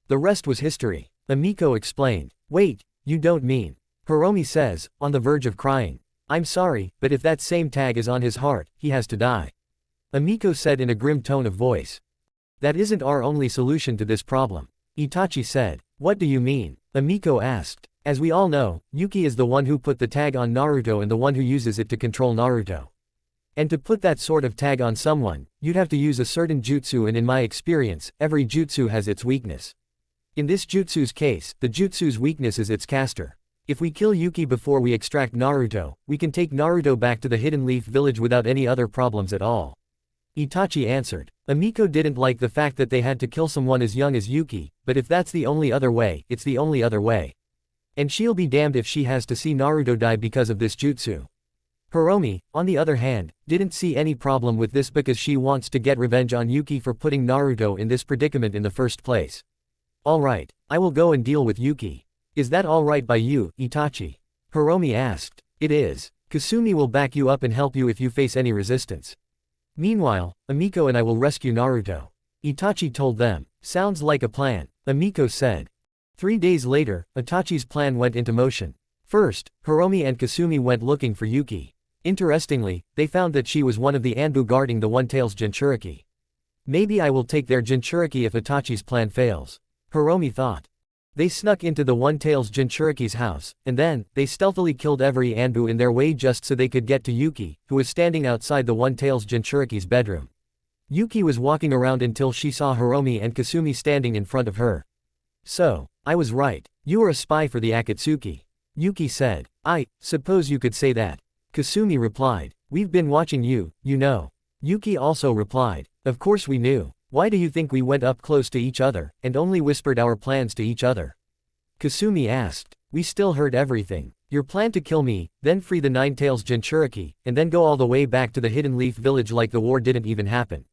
The rest was history. Emiko explained. Wait, you don't mean. Hiromi says, on the verge of crying. I'm sorry, but if that same tag is on his heart, he has to die. Emiko said in a grim tone of voice. That isn't our only solution to this problem. Itachi said. What do you mean? Emiko asked. As we all know, Yuki is the one who put the tag on Naruto and the one who uses it to control Naruto. And to put that sort of tag on someone, you'd have to use a certain jutsu, and in my experience, every jutsu has its weakness. In this jutsu's case, the jutsu's weakness is its caster. If we kill Yuki before we extract Naruto, we can take Naruto back to the Hidden Leaf village without any other problems at all. Itachi answered. Emiko didn't like the fact that they had to kill someone as young as Yuki, but if that's the only other way, it's the only other way. And she'll be damned if she has to see Naruto die because of this jutsu. Hiromi, on the other hand, didn't see any problem with this because she wants to get revenge on Yuki for putting Naruto in this predicament in the first place. Alright, I will go and deal with Yuki. Is that alright by you, Itachi? Hiromi asked. It is. Kasumi will back you up and help you if you face any resistance. Meanwhile, Amiko and I will rescue Naruto. Itachi told them. Sounds like a plan, Amiko said. 3 days later, Itachi's plan went into motion. First, Hiromi and Kasumi went looking for Yuki. Interestingly, they found that she was one of the Anbu guarding the One-Tails Jinchuriki. Maybe I will take their Jinchuriki if Itachi's plan fails, Hiromi thought. They snuck into the One-Tails Jinchuriki's house, and then, they stealthily killed every Anbu in their way just so they could get to Yuki, who was standing outside the One-Tails Jinchuriki's bedroom. Yuki was walking around until she saw Hiromi and Kasumi standing in front of her. So, I was right. You are a spy for the Akatsuki. Yuki said. I suppose you could say that. Kasumi replied. We've been watching you, you know. Yuki also replied. Of course we knew. Why do you think we went up close to each other, and only whispered our plans to each other? Kasumi asked. We still heard everything. Your plan to kill me, then free the Nine-Tails Jinchuriki, and then go all the way back to the Hidden Leaf Village like the war didn't even happen.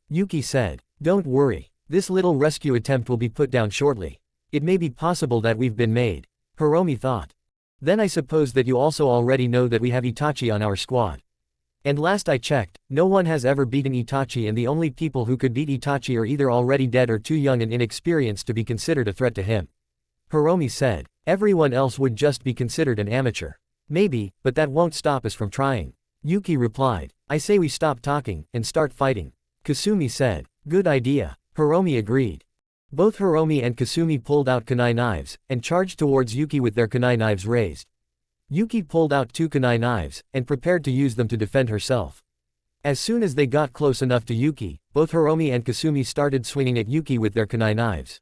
Yuki said. Don't worry. This little rescue attempt will be put down shortly. It may be possible that we've been made. Hiromi thought. Then I suppose that you also already know that we have Itachi on our squad. And last I checked, no one has ever beaten Itachi, and the only people who could beat Itachi are either already dead or too young and inexperienced to be considered a threat to him. Hiromi said. Everyone else would just be considered an amateur. Maybe, but that won't stop us from trying. Yuki replied. I say we stop talking, and start fighting. Kasumi said. Good idea. Hiromi agreed. Both Hiromi and Kasumi pulled out kunai knives, and charged towards Yuki with their kunai knives raised. Yuki pulled out 2 kunai knives, and prepared to use them to defend herself. As soon as they got close enough to Yuki, both Hiromi and Kasumi started swinging at Yuki with their kunai knives.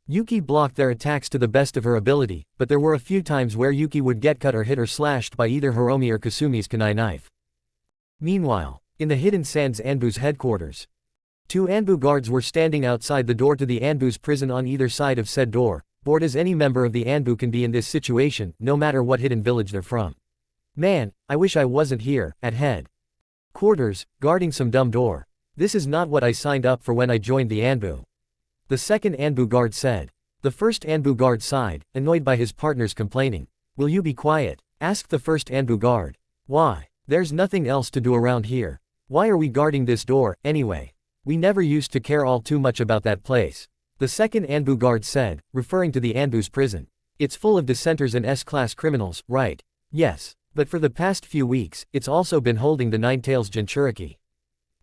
Yuki blocked their attacks to the best of her ability, but there were a few times where Yuki would get cut or hit or slashed by either Hiromi or Kasumi's kunai knife. Meanwhile, in the Hidden Sands Anbu's headquarters, 2 Anbu guards were standing outside the door to the Anbu's prison on either side of said door, bored as any member of the Anbu can be in this situation, no matter what hidden village they're from. Man, I wish I wasn't here, at head quarters, guarding some dumb door. This is not what I signed up for when I joined the Anbu. The second Anbu guard said. The first Anbu guard sighed, annoyed by his partner's complaining. Will you be quiet? Asked the first Anbu guard. Why? There's nothing else to do around here. Why are we guarding this door, anyway? We never used to care all too much about that place. The second Anbu guard said, referring to the Anbu's prison. It's full of dissenters and S-class criminals, right? Yes. But for the past few weeks, it's also been holding the Nine-Tails Jinchuriki.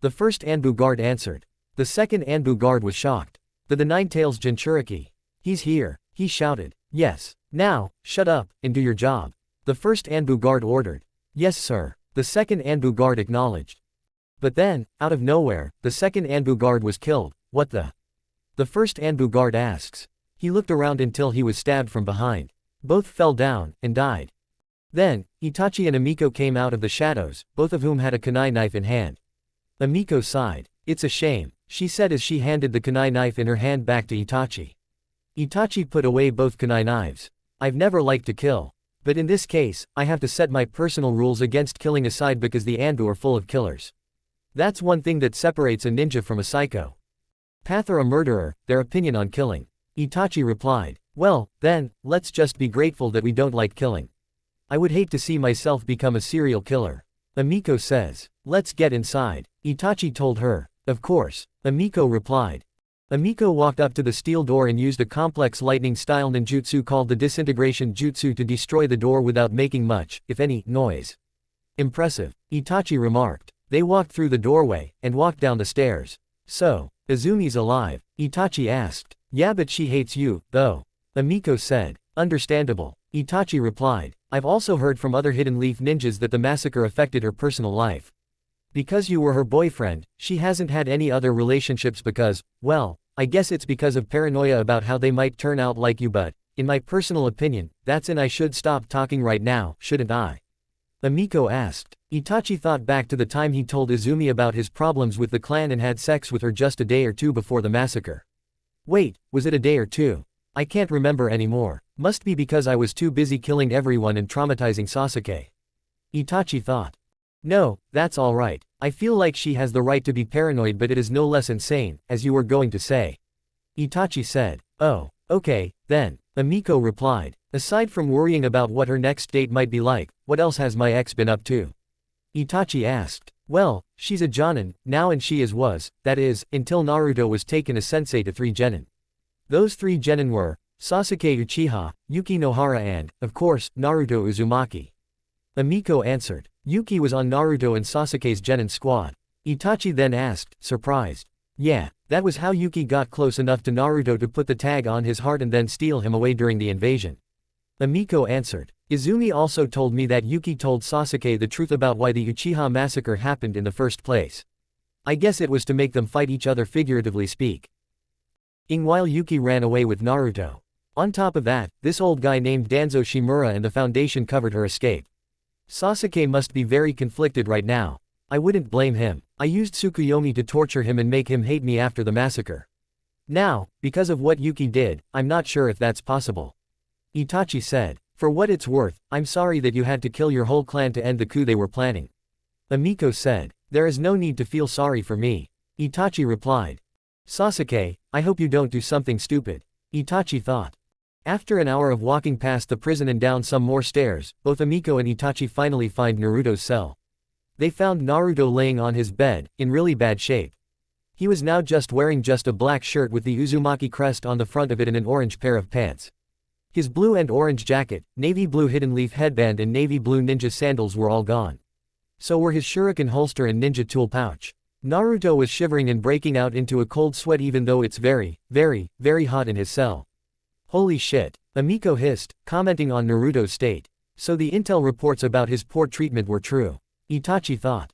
The first Anbu guard answered. The second Anbu guard was shocked. The Nine-Tails Jinchuriki. He's here, he shouted. Yes. Now, shut up, and do your job. The first Anbu guard ordered. Yes sir. The second Anbu guard acknowledged. But then, out of nowhere, the second Anbu guard was killed. What the? The first Anbu guard asks. He looked around until he was stabbed from behind. Both fell down, and died. Then, Itachi and Amiko came out of the shadows, both of whom had a kunai knife in hand. Amiko sighed. It's a shame, she said as she handed the kunai knife in her hand back to Itachi. Itachi put away both kunai knives. I've never liked to kill. But in this case, I have to set my personal rules against killing aside because the Anbu are full of killers. That's one thing that separates a ninja from a psycho path or a murderer, their opinion on killing. Itachi replied. Well, then, let's just be grateful that we don't like killing. I would hate to see myself become a serial killer. Amiko says. Let's get inside. Itachi told her. Of course. Amiko replied. Amiko walked up to the steel door and used a complex lightning-style ninjutsu called the disintegration jutsu to destroy the door without making much, if any, noise. Impressive, Itachi remarked. They walked through the doorway, and walked down the stairs. So, Izumi's alive? Itachi asked. Yeah, but she hates you, though. Amiko said. Understandable. Itachi replied. I've also heard from other Hidden Leaf ninjas that the massacre affected her personal life. Because you were her boyfriend, she hasn't had any other relationships because, well, I guess it's because of paranoia about how they might turn out like you, but, in my personal opinion, that's I should stop talking right now, shouldn't I? Amiko asked. Itachi thought back to the time he told Izumi about his problems with the clan and had sex with her just a day or two before the massacre. Wait, was it a day or two? I can't remember anymore. Must be because I was too busy killing everyone and traumatizing Sasuke. Itachi thought. No, that's alright. I feel like she has the right to be paranoid, but it is no less insane, as you were going to say. Itachi said. Oh, okay, then. Amiko replied. Aside from worrying about what her next date might be like, what else has my ex been up to? Itachi asked. Well, she's a jonin, now and she was, that is, until Naruto was taken as sensei to 3 genin. Those 3 genin were, Sasuke Uchiha, Yuki Nohara and, of course, Naruto Uzumaki. Amiko answered. Yuki was on Naruto and Sasuke's genin squad. Itachi then asked, surprised. Yeah, that was how Yuki got close enough to Naruto to put the tag on his heart and then steal him away during the invasion. Amiko answered. Izumi also told me that Yuki told Sasuke the truth about why the Uchiha massacre happened in the first place. I guess it was to make them fight each other, figuratively speak. While Yuki ran away with Naruto. On top of that, this old guy named Danzo Shimura and the Foundation covered her escape. Sasuke must be very conflicted right now. I wouldn't blame him. I used Tsukuyomi to torture him and make him hate me after the massacre. Now, because of what Yuki did, I'm not sure if that's possible. Itachi said. For what it's worth, I'm sorry that you had to kill your whole clan to end the coup they were planning. Amiko said. There is no need to feel sorry for me. Itachi replied. Sasuke, I hope you don't do something stupid. Itachi thought. After an hour of walking past the prison and down some more stairs, both Amiko and Itachi finally find Naruto's cell. They found Naruto laying on his bed, in really bad shape. He was now just wearing a black shirt with the Uzumaki crest on the front of it and an orange pair of pants. His blue and orange jacket, navy blue hidden leaf headband and navy blue ninja sandals were all gone. So were his shuriken holster and ninja tool pouch. Naruto was shivering and breaking out into a cold sweat even though it's very, very, very hot in his cell. Holy shit, Amiko hissed, commenting on Naruto's state. So the intel reports about his poor treatment were true. Itachi thought.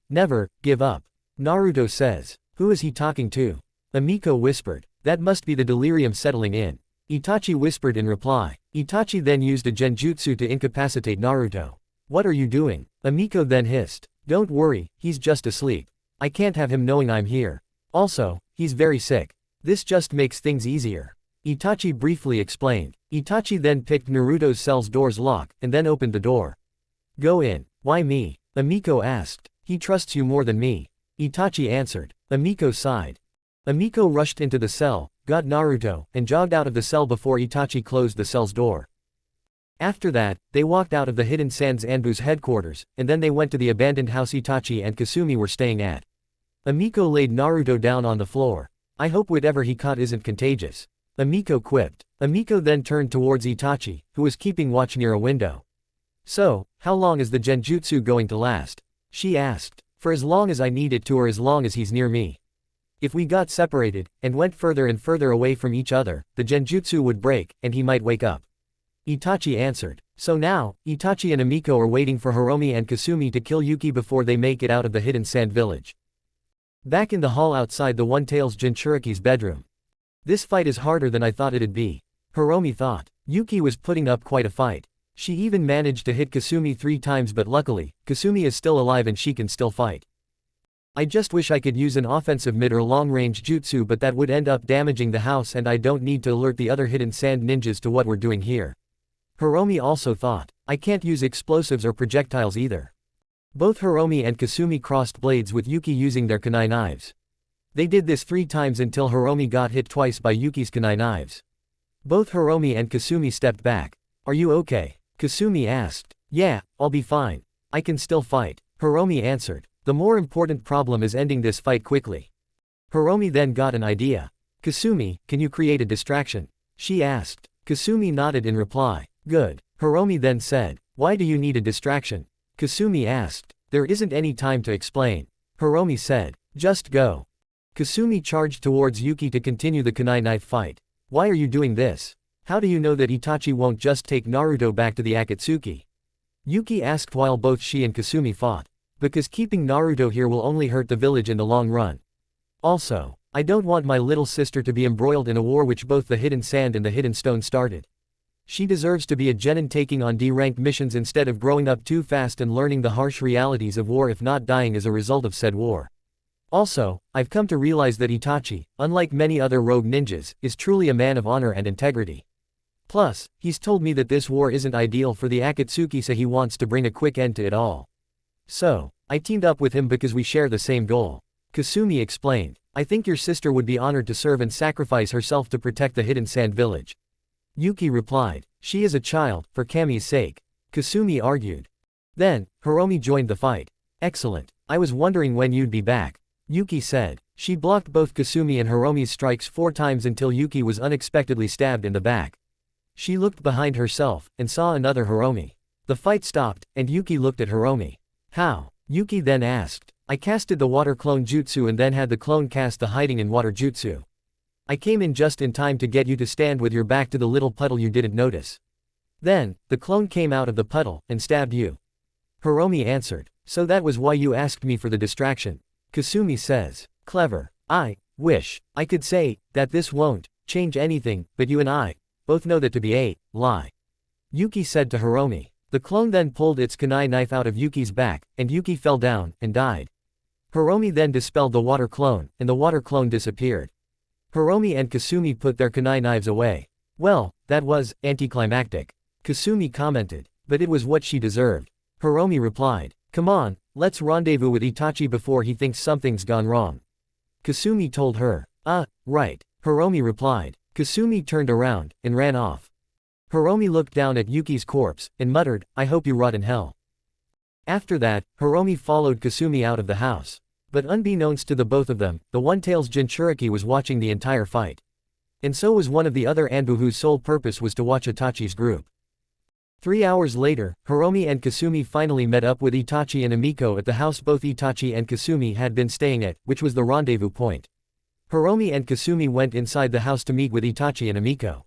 Never, give up. Naruto says. Who is he talking to? Amiko whispered. That must be the delirium settling in. Itachi whispered in reply. Itachi then used a genjutsu to incapacitate Naruto. What are you doing? Amiko then hissed. Don't worry, he's just asleep. I can't have him knowing I'm here. Also, he's very sick. This just makes things easier. Itachi briefly explained. Itachi then picked Naruto's cell's door's lock, and then opened the door. Go in. Why me? Amiko asked. He trusts you more than me. Itachi answered. Amiko sighed. Amiko rushed into the cell, got Naruto, and jogged out of the cell before Itachi closed the cell's door. After that, they walked out of the Hidden Sands Anbu's headquarters, and then they went to the abandoned house Itachi and Kasumi were staying at. Amiko laid Naruto down on the floor. I hope whatever he caught isn't contagious. Amiko quipped. Amiko then turned towards Itachi, who was keeping watch near a window. So, how long is the genjutsu going to last? She asked. For as long as I need it to or as long as he's near me. If we got separated, and went further and further away from each other, the genjutsu would break, and he might wake up. Itachi answered. So now, Itachi and Amiko are waiting for Hiromi and Kasumi to kill Yuki before they make it out of the Hidden Sand Village. Back in the hall outside the One-Tails Jinchuriki's bedroom. This fight is harder than I thought it'd be. Hiromi thought. Yuki was putting up quite a fight. She even managed to hit Kasumi 3 times but luckily, Kasumi is still alive and she can still fight. I just wish I could use an offensive mid or long-range jutsu but that would end up damaging the house and I don't need to alert the other Hidden Sand ninjas to what we're doing here. Hiromi also thought. I can't use explosives or projectiles either. Both Hiromi and Kasumi crossed blades with Yuki using their kunai knives. They did this 3 times until Hiromi got hit twice by Yuki's kunai knives. Both Hiromi and Kasumi stepped back. Are you okay? Kasumi asked. Yeah, I'll be fine. I can still fight. Hiromi answered. The more important problem is ending this fight quickly. Hiromi then got an idea. Kasumi, can you create a distraction? She asked. Kasumi nodded in reply. Good. Hiromi then said. Why do you need a distraction? Kasumi asked. There isn't any time to explain. Hiromi said. Just go. Kasumi charged towards Yuki to continue the kunai knife fight. Why are you doing this? How do you know that Itachi won't just take Naruto back to the Akatsuki? Yuki asked while both she and Kasumi fought. Because keeping Naruto here will only hurt the village in the long run. Also, I don't want my little sister to be embroiled in a war which both the Hidden Sand and the Hidden Stone started. She deserves to be a genin taking on D-ranked missions instead of growing up too fast and learning the harsh realities of war if not dying as a result of said war. Also, I've come to realize that Itachi, unlike many other rogue ninjas, is truly a man of honor and integrity. Plus, he's told me that this war isn't ideal for the Akatsuki so he wants to bring a quick end to it all. So, I teamed up with him because we share the same goal. Kasumi explained. I think your sister would be honored to serve and sacrifice herself to protect the Hidden Sand Village. Yuki replied. She is a child, for Kami's sake. Kasumi argued. Then, Hiromi joined the fight. Excellent. I was wondering when you'd be back. Yuki said. She blocked both Kasumi and Hiromi's strikes 4 times until Yuki was unexpectedly stabbed in the back. She looked behind herself, and saw another Hiromi. The fight stopped, and Yuki looked at Hiromi. How? Yuki then asked. I casted the water clone jutsu and then had the clone cast the hiding in water jutsu. I came in just in time to get you to stand with your back to the little puddle you didn't notice. Then, the clone came out of the puddle, and stabbed you. Hiromi answered. So that was why you asked me for the distraction. Kasumi says. Clever. I wish I could say that this won't change anything, but you and I both know that to be a lie. Yuki said to Hiromi. The clone then pulled its kunai knife out of Yuki's back, and Yuki fell down, and died. Hiromi then dispelled the water clone, and the water clone disappeared. Hiromi and Kasumi put their kunai knives away. Well, that was anticlimactic. Kasumi commented. But it was what she deserved. Hiromi replied. Come on, let's rendezvous with Itachi before he thinks something's gone wrong. Kasumi told her. Right. Hiromi replied. Kasumi turned around, and ran off. Hiromi looked down at Yuki's corpse, and muttered, I hope you rot in hell. After that, Hiromi followed Kasumi out of the house. But unbeknownst to the both of them, the One-Tails Jinchuriki was watching the entire fight. And so was one of the other Anbu whose sole purpose was to watch Itachi's group. 3 hours later, Hiromi and Kasumi finally met up with Itachi and Emiko at the house both Itachi and Kasumi had been staying at, which was the rendezvous point. Hiromi and Kasumi went inside the house to meet with Itachi and Emiko.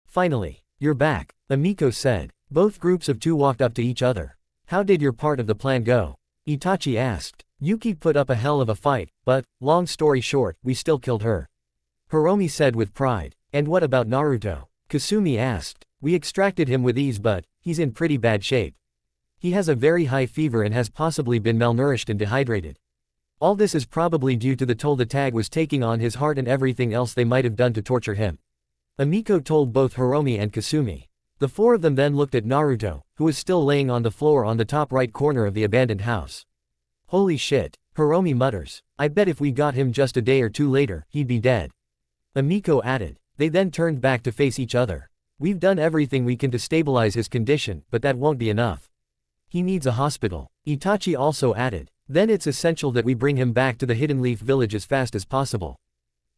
Finally, you're back, Emiko said. Both groups of 2 walked up to each other. How did your part of the plan go? Itachi asked. Yuki put up a hell of a fight, but, long story short, we still killed her. Hiromi said with pride. And what about Naruto? Kasumi asked. We extracted him with ease but, he's in pretty bad shape. He has a very high fever and has possibly been malnourished and dehydrated. All this is probably due to the toll the tag was taking on his heart and everything else they might have done to torture him. Emiko told both Hiromi and Kasumi. The 4 of them then looked at Naruto, who was still laying on the floor on the top right corner of the abandoned house. Holy shit, Hiromi mutters. I bet if we got him just a day or 2 later, he'd be dead. Emiko added. They then turned back to face each other. We've done everything we can to stabilize his condition, but that won't be enough. He needs a hospital. Itachi also added. Then it's essential that we bring him back to the Hidden Leaf Village as fast as possible.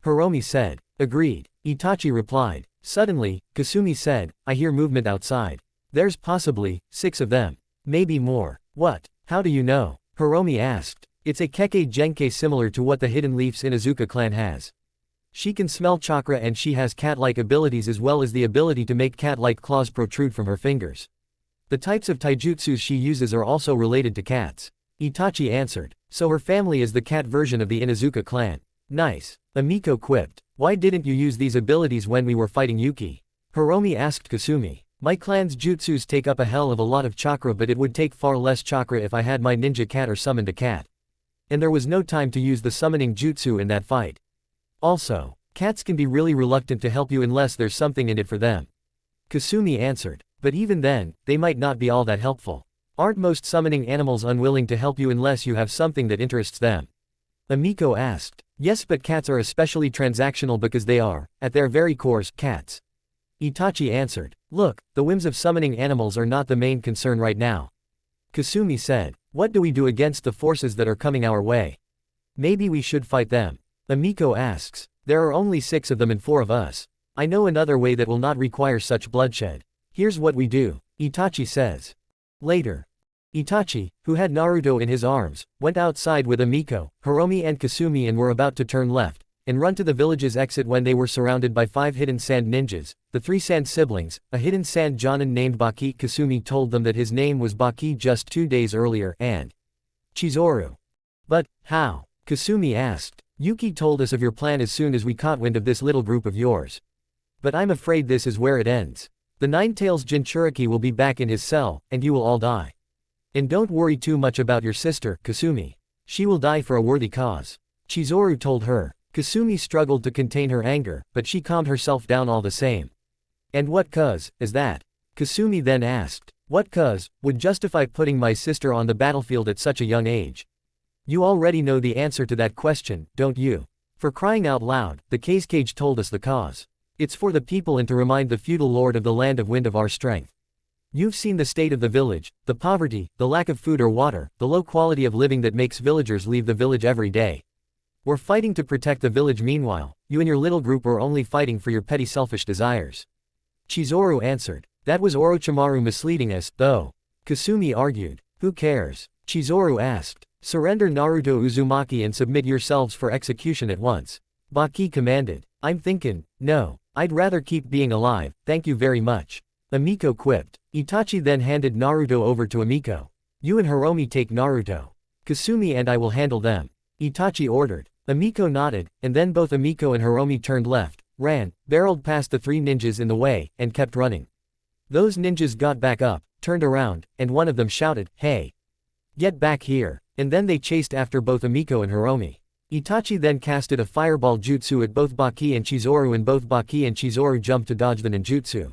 Hiromi said. Agreed. Itachi replied. Suddenly, Kasumi said, I hear movement outside. There's possibly 6 of them. Maybe more. What? How do you know? Hiromi asked. It's a Kekkei Genkai similar to what the Hidden Leaf's Inuzuka clan has. She can smell chakra and she has cat-like abilities as well as the ability to make cat-like claws protrude from her fingers. The types of taijutsus she uses are also related to cats. Itachi answered. So her family is the cat version of the Inuzuka clan. Nice. Emiko quipped. Why didn't you use these abilities when we were fighting Yuki? Hiromi asked Kasumi. My clan's jutsus take up a hell of a lot of chakra but it would take far less chakra if I had my ninja cat or summoned a cat. And there was no time to use the summoning jutsu in that fight. Also, cats can be really reluctant to help you unless there's something in it for them. Kasumi answered. But even then, they might not be all that helpful. Aren't most summoning animals unwilling to help you unless you have something that interests them? Emiko asked. Yes, but cats are especially transactional because they are, at their very cores, cats. Itachi answered. Look, the whims of summoning animals are not the main concern right now. Kasumi said. What do we do against the forces that are coming our way? Maybe we should fight them. Emiko asks. There are only 6 of them and 4 of us. I know another way that will not require such bloodshed. Here's what we do, Itachi says. Later. Itachi, who had Naruto in his arms, went outside with Emiko, Hiromi and Kasumi and were about to turn left, and run to the village's exit when they were surrounded by 5 hidden sand ninjas, the 3 sand siblings, a hidden sand Jonin named Baki. Kasumi told them that his name was Baki just 2 days earlier, and Chizuru. But, how? Kasumi asked. Yuki told us of your plan as soon as we caught wind of this little group of yours. But I'm afraid this is where it ends. The Nine-Tails Jinchuriki will be back in his cell, and you will all die. And don't worry too much about your sister, Kasumi. She will die for a worthy cause. Chizuru told her. Kasumi struggled to contain her anger, but she calmed herself down all the same. And what cause is that? Kasumi then asked. What cause would justify putting my sister on the battlefield at such a young age? You already know the answer to that question, don't you? For crying out loud, the Cage told us the cause. It's for the people and to remind the feudal lord of the land of wind of our strength. You've seen the state of the village, the poverty, the lack of food or water, the low quality of living that makes villagers leave the village every day. We're fighting to protect the village. Meanwhile, you and your little group are only fighting for your petty selfish desires. Chizuru answered. That was Orochimaru misleading us, though. Kasumi argued. Who cares? Chizuru asked. Surrender Naruto Uzumaki and submit yourselves for execution at once. Baki commanded. I'm thinking, no. I'd rather keep being alive, thank you very much. Amiko quipped. Itachi then handed Naruto over to Amiko. You and Hiromi take Naruto. Kasumi and I will handle them. Itachi ordered. Amiko nodded, and then both Amiko and Hiromi turned left, ran, barreled past the three ninjas in the way, and kept running. Those ninjas got back up, turned around, and one of them shouted, "Hey! Get back here!" And then they chased after both Amiko and Hiromi. Itachi then casted a fireball jutsu at both Baki and Chizuru, and both Baki and Chizuru jumped to dodge the ninjutsu.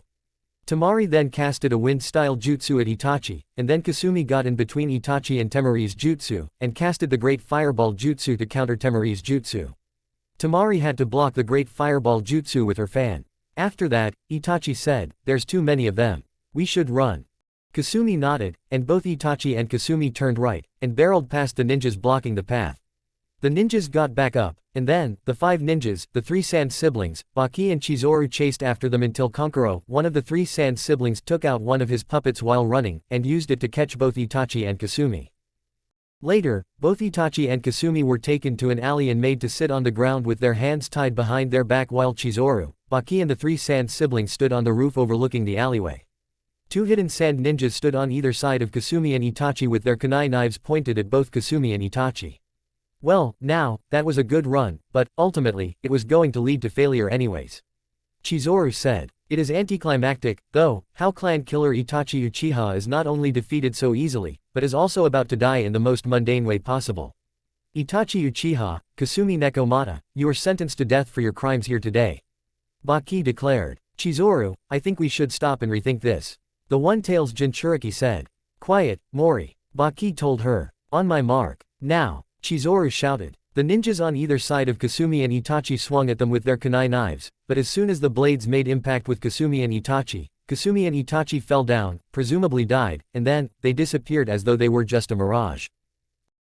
Tamari then casted a wind-style jutsu at Itachi, and then Kasumi got in between Itachi and Temari's jutsu, and casted the great fireball jutsu to counter Temari's jutsu. Tamari had to block the great fireball jutsu with her fan. After that, Itachi said, "There's too many of them. We should run." Kasumi nodded, and both Itachi and Kasumi turned right, and barreled past the ninjas blocking the path. The ninjas got back up, and then, the five ninjas, the three Sand siblings, Baki and Chizuru chased after them until Kankuro, one of the three Sand siblings, took out one of his puppets while running, and used it to catch both Itachi and Kasumi. Later, both Itachi and Kasumi were taken to an alley and made to sit on the ground with their hands tied behind their back while Chizuru, Baki and the three Sand siblings stood on the roof overlooking the alleyway. Two hidden Sand ninjas stood on either side of Kasumi and Itachi with their kunai knives pointed at both Kasumi and Itachi. Well, now, that was a good run, but, ultimately, it was going to lead to failure anyways. Chizuru said. It is anticlimactic, though, how clan killer Itachi Uchiha is not only defeated so easily, but is also about to die in the most mundane way possible. Itachi Uchiha, Kasumi Nekomata, you are sentenced to death for your crimes here today. Baki declared. Chizuru, I think we should stop and rethink this. The One-Tails Jinchuriki said. Quiet, Mori. Baki told her. On my mark. Now. Chizuru shouted. The ninjas on either side of Kasumi and Itachi swung at them with their kunai knives, but as soon as the blades made impact with Kasumi and Itachi fell down, presumably died, and then, they disappeared as though they were just a mirage.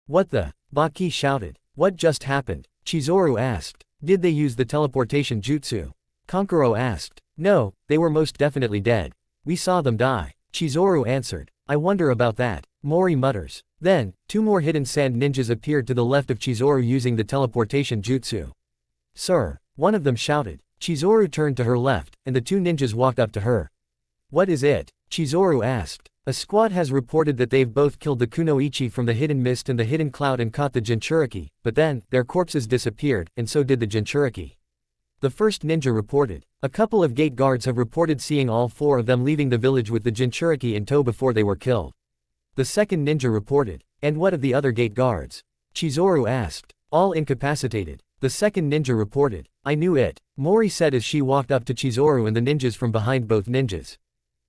What the? Baki shouted. What just happened? Chizuru asked. Did they use the teleportation jutsu? Kankuro asked. No, they were most definitely dead. We saw them die. Chizuru answered. I wonder about that. Mori mutters. Then, two more hidden sand ninjas appeared to the left of Chizuru using the teleportation jutsu. Sir, one of them shouted. Chizuru turned to her left, and the two ninjas walked up to her. What is it? Chizuru asked. A squad has reported that they've both killed the kunoichi from the hidden mist and the hidden cloud and caught the Jinchuriki, but then, their corpses disappeared, and so did the Jinchuriki. The first ninja reported. A couple of gate guards have reported seeing all four of them leaving the village with the Jinchuriki in tow before they were killed. The second ninja reported. And what of the other gate guards? Chizuru asked. All incapacitated. The second ninja reported. I knew it, Mori said as she walked up to Chizuru and the ninjas from behind both ninjas.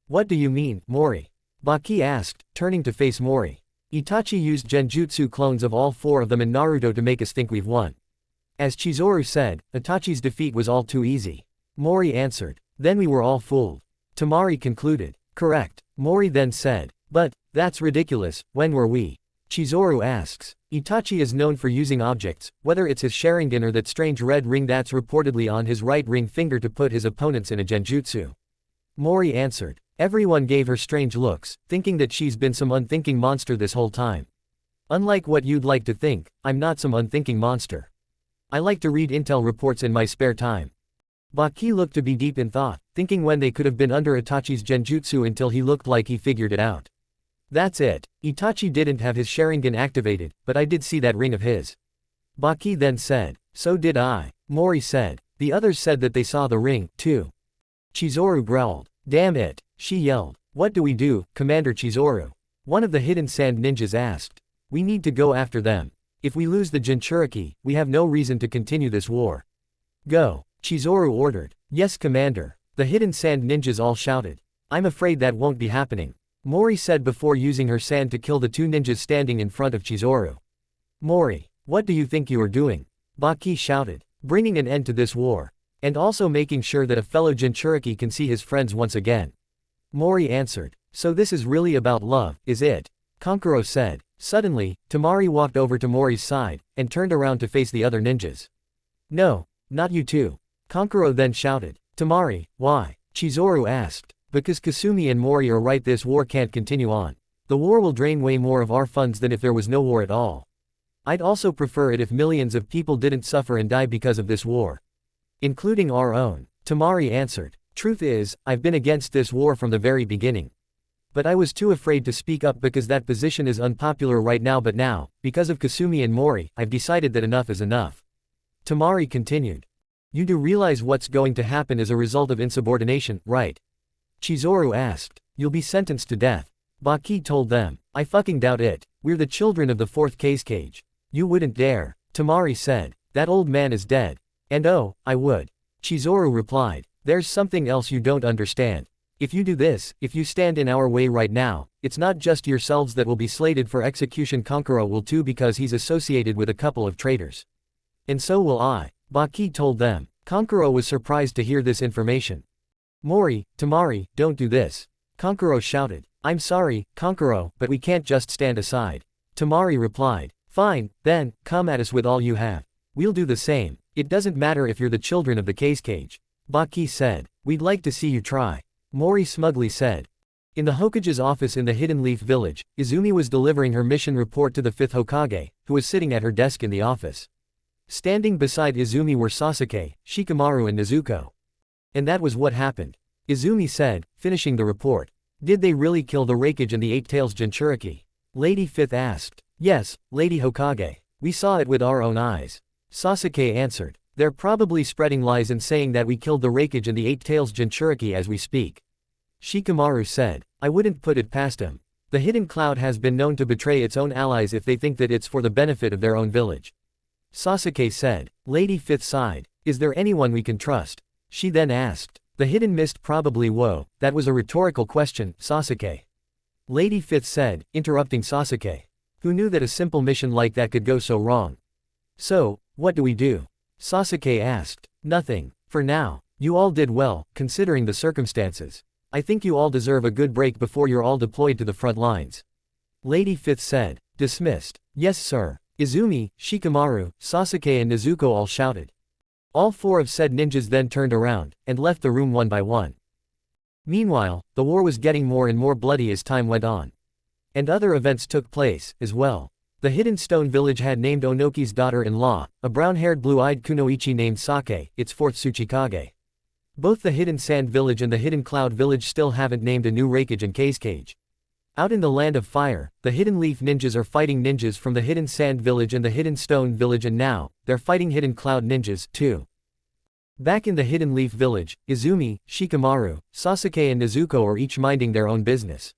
What do you mean, Mori? Baki asked, turning to face Mori. Itachi used genjutsu clones of all four of them in Naruto to make us think we've won. As Chizuru said, Itachi's defeat was all too easy. Mori answered. Then we were all fooled. Tamari concluded. Correct, Mori then said. But, that's ridiculous, when were we? Chizuru asks. Itachi is known for using objects, whether it's his Sharingan or that strange red ring that's reportedly on his right ring finger to put his opponents in a genjutsu. Mori answered. Everyone gave her strange looks, thinking that she's been some unthinking monster this whole time. Unlike what you'd like to think, I'm not some unthinking monster. I like to read intel reports in my spare time. Baki looked to be deep in thought, thinking when they could have been under Itachi's genjutsu until he looked like he figured it out. That's it. Itachi didn't have his Sharingan activated, but I did see that ring of his. Baki then said. So did I. Mori said. The others said that they saw the ring, too. Chizuru growled. Damn it, she yelled. What do we do, Commander Chizuru? One of the hidden sand ninjas asked. We need to go after them. If we lose the Jinchuriki, we have no reason to continue this war. Go, Chizuru ordered. Yes, Commander. The hidden sand ninjas all shouted. I'm afraid that won't be happening, Mori said before using her sand to kill the two ninjas standing in front of Chizuru. Mori, what do you think you are doing? Baki shouted. Bringing an end to this war. And also making sure that a fellow Jinchuriki can see his friends once again. Mori answered. So this is really about love, is it? Kankuro said. Suddenly, Tamari walked over to Mori's side, and turned around to face the other ninjas. No, not you two. Kankuro then shouted. Tamari, why? Chizuru asked. Because Kasumi and Mori are right, this war can't continue on. The war will drain way more of our funds than if there was no war at all. I'd also prefer it if millions of people didn't suffer and die because of this war. Including our own. Tamari answered. Truth is, I've been against this war from the very beginning. But I was too afraid to speak up because that position is unpopular right now, but now, because of Kasumi and Mori, I've decided that enough is enough. Tamari continued. You do realize what's going to happen as a result of insubordination, right? Chizuru asked. You'll be sentenced to death. Baki told them. I fucking doubt it. We're the children of the fourth cage. You wouldn't dare. Tamari said. That old man is dead. And oh, I would. Chizuru replied. There's something else you don't understand. If you do this, if you stand in our way right now, it's not just yourselves that will be slated for execution. Kankuro will too, because he's associated with a couple of traitors. And so will I. Baki told them. Kankuro was surprised to hear this information. Mori, Tamari, don't do this. Kankuro shouted. I'm sorry, Kankuro, but we can't just stand aside. Tamari replied. Fine, then, come at us with all you have. We'll do the same. It doesn't matter if you're the children of the cage. Baki said. We'd like to see you try. Mori smugly said. In the Hokage's office in the Hidden Leaf Village, Izumi was delivering her mission report to the 5th Hokage, who was sitting at her desk in the office. Standing beside Izumi were Sasuke, Shikamaru and Nezuko. And that was what happened. Izumi said, finishing the report. Did they really kill the Raikage and the Eight-Tails Jinchuriki? Lady 5th asked. Yes, Lady Hokage. We saw it with our own eyes. Sasuke answered. They're probably spreading lies and saying that we killed the Raikage and the Eight-Tails Jinchuriki as we speak. Shikamaru said. I wouldn't put it past him. The Hidden Cloud has been known to betray its own allies if they think that it's for the benefit of their own village. Sasuke said. Lady 5th sighed. Is there anyone we can trust? She then asked. The Hidden Mist probably. Whoa, that was a rhetorical question, Sasuke. Lady 5th said, interrupting Sasuke. Who knew that a simple mission like that could go so wrong? So, what do we do? Sasuke asked. Nothing. For now. You all did well, considering the circumstances. I think you all deserve a good break before you're all deployed to the front lines. Lady 5th said. Dismissed. Yes sir. Izumi, Shikamaru, Sasuke and Nezuko all shouted. All four of said ninjas then turned around, and left the room one by one. Meanwhile, the war was getting more and more bloody as time went on. And other events took place, as well. The Hidden Stone Village had named Onoki's daughter-in-law, a brown-haired blue-eyed kunoichi named Sake, its fourth Tsuchikage. Both the Hidden Sand Village and the Hidden Cloud Village still haven't named a new Raikage and cage. Out in the Land of Fire, the Hidden Leaf Ninjas are fighting ninjas from the Hidden Sand Village and the Hidden Stone Village, and now, they're fighting Hidden Cloud Ninjas, too. Back in the Hidden Leaf Village, Izumi, Shikamaru, Sasuke and Nezuko are each minding their own business.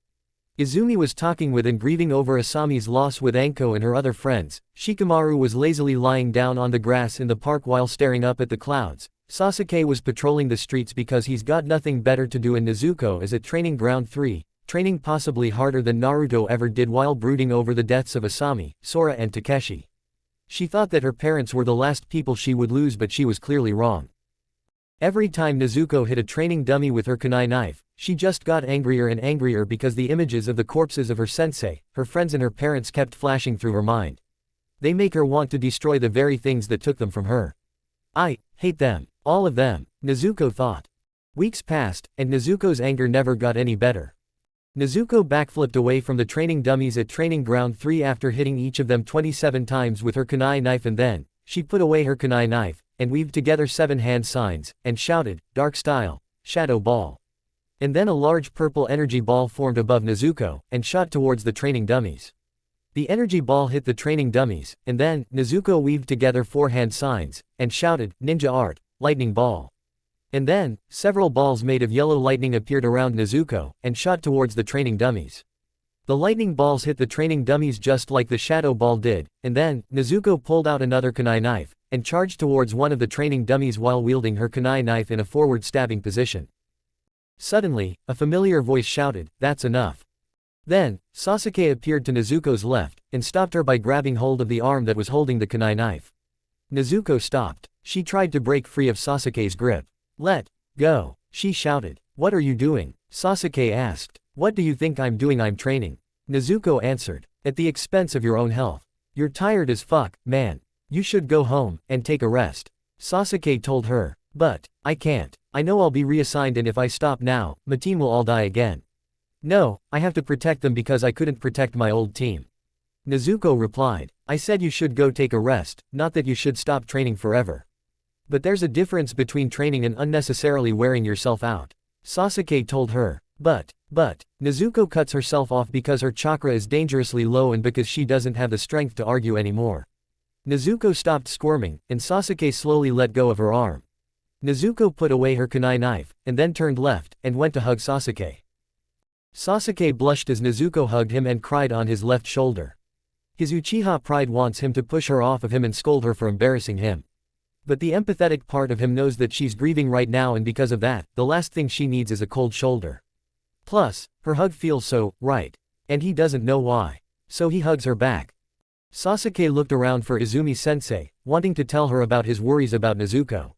Izumi was talking with and grieving over Asami's loss with Anko and her other friends. Shikamaru was lazily lying down on the grass in the park while staring up at the clouds. Sasuke was patrolling the streets because he's got nothing better to do, and Nezuko is at Training Ground 3, training possibly harder than Naruto ever did while brooding over the deaths of Asami, Sora and Takeshi. She thought that her parents were the last people she would lose, but she was clearly wrong. Every time Nezuko hit a training dummy with her kunai knife, she just got angrier and angrier because the images of the corpses of her sensei, her friends and her parents kept flashing through her mind. They make her want to destroy the very things that took them from her. I hate them, all of them, Nezuko thought. Weeks passed, and Nezuko's anger never got any better. Nezuko backflipped away from the training dummies at Training Ground 3 after hitting each of them 27 times with her kunai knife, and then, she put away her kunai knife, and weaved together 7 hand signs, and shouted, Dark Style, Shadow Ball. And then a large purple energy ball formed above Nezuko, and shot towards the training dummies. The energy ball hit the training dummies, and then, Nezuko weaved together 4 hand signs, and shouted, Ninja Art, Lightning Ball. And then, several balls made of yellow lightning appeared around Nezuko, and shot towards the training dummies. The lightning balls hit the training dummies just like the shadow ball did, and then, Nezuko pulled out another kunai knife, and charged towards one of the training dummies while wielding her kunai knife in a forward stabbing position. Suddenly, a familiar voice shouted, That's enough. Then, Sasuke appeared to Nezuko's left, and stopped her by grabbing hold of the arm that was holding the kunai knife. Nezuko stopped. She tried to break free of Sasuke's grip. Let go, she shouted. What are you doing? Sasuke asked. What do you think I'm doing? I'm training. Nezuko answered. At the expense of your own health. You're tired as fuck, man. You should go home and take a rest. Sasuke told her. But I can't. I know I'll be reassigned, and if I stop now, my team will all die again. No, I have to protect them because I couldn't protect my old team. Nezuko replied. I said you should go take a rest, not that you should stop training forever. But there's a difference between training and unnecessarily wearing yourself out. Sasuke told her. But, Nezuko cuts herself off because her chakra is dangerously low and because she doesn't have the strength to argue anymore. Nezuko stopped squirming, and Sasuke slowly let go of her arm. Nezuko put away her kunai knife, and then turned left, and went to hug Sasuke. Sasuke blushed as Nezuko hugged him and cried on his left shoulder. His Uchiha pride wants him to push her off of him and scold her for embarrassing him. But the empathetic part of him knows that she's grieving right now, and because of that, the last thing she needs is a cold shoulder. Plus, her hug feels so right. And he doesn't know why. So he hugs her back. Sasuke looked around for Izumi-sensei, wanting to tell her about his worries about Nezuko.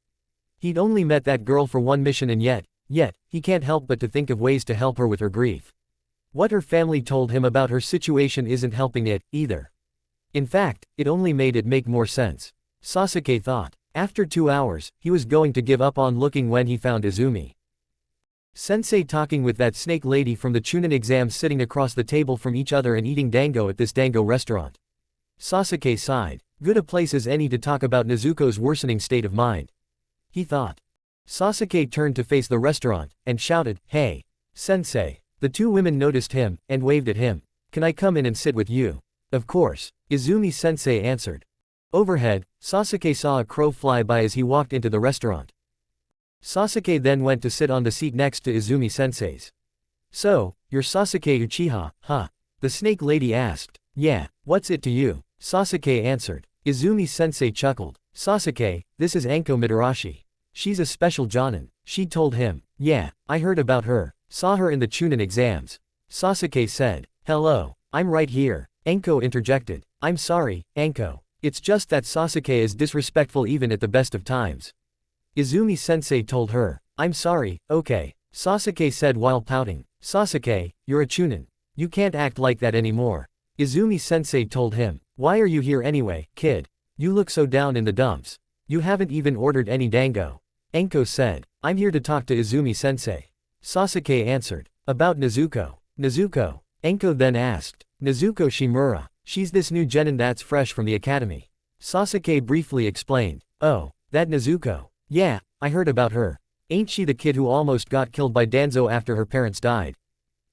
He'd only met that girl for one mission, and yet, he can't help but to think of ways to help her with her grief. What her family told him about her situation isn't helping it, either. In fact, it only made it make more sense. Sasuke thought. After 2 hours, he was going to give up on looking when he found Izumi-sensei talking with that snake lady from the Chunin exams, sitting across the table from each other and eating dango at this dango restaurant. Sasuke sighed. Good a place as any to talk about Nezuko's worsening state of mind. He thought. Sasuke turned to face the restaurant, and shouted, Hey, sensei. The two women noticed him, and waved at him. Can I come in and sit with you? Of course. Izumi-sensei answered. Overhead, Sasuke saw a crow fly by as he walked into the restaurant. Sasuke then went to sit on the seat next to Izumi-sensei's. So, you're Sasuke Uchiha, huh? The snake lady asked. Yeah, what's it to you? Sasuke answered. Izumi-sensei chuckled. Sasuke, this is Anko Mitarashi. She's a special jonin. She told him. Yeah, I heard about her. Saw her in the Chunin exams. Sasuke said. Hello, I'm right here. Anko interjected. I'm sorry, Anko. It's just that Sasuke is disrespectful even at the best of times. Izumi-sensei told her. I'm sorry, okay. Sasuke said while pouting. Sasuke, you're a Chunin. You can't act like that anymore. Izumi-sensei told him. Why are you here anyway, kid? You look so down in the dumps. You haven't even ordered any dango. Anko said. I'm here to talk to Izumi-sensei. Sasuke answered. About Nezuko. Nezuko? Anko then asked. Nezuko Shimura. She's this new genin that's fresh from the academy. Sasuke briefly explained. Oh, that Nezuko. Yeah, I heard about her. Ain't she the kid who almost got killed by Danzo after her parents died?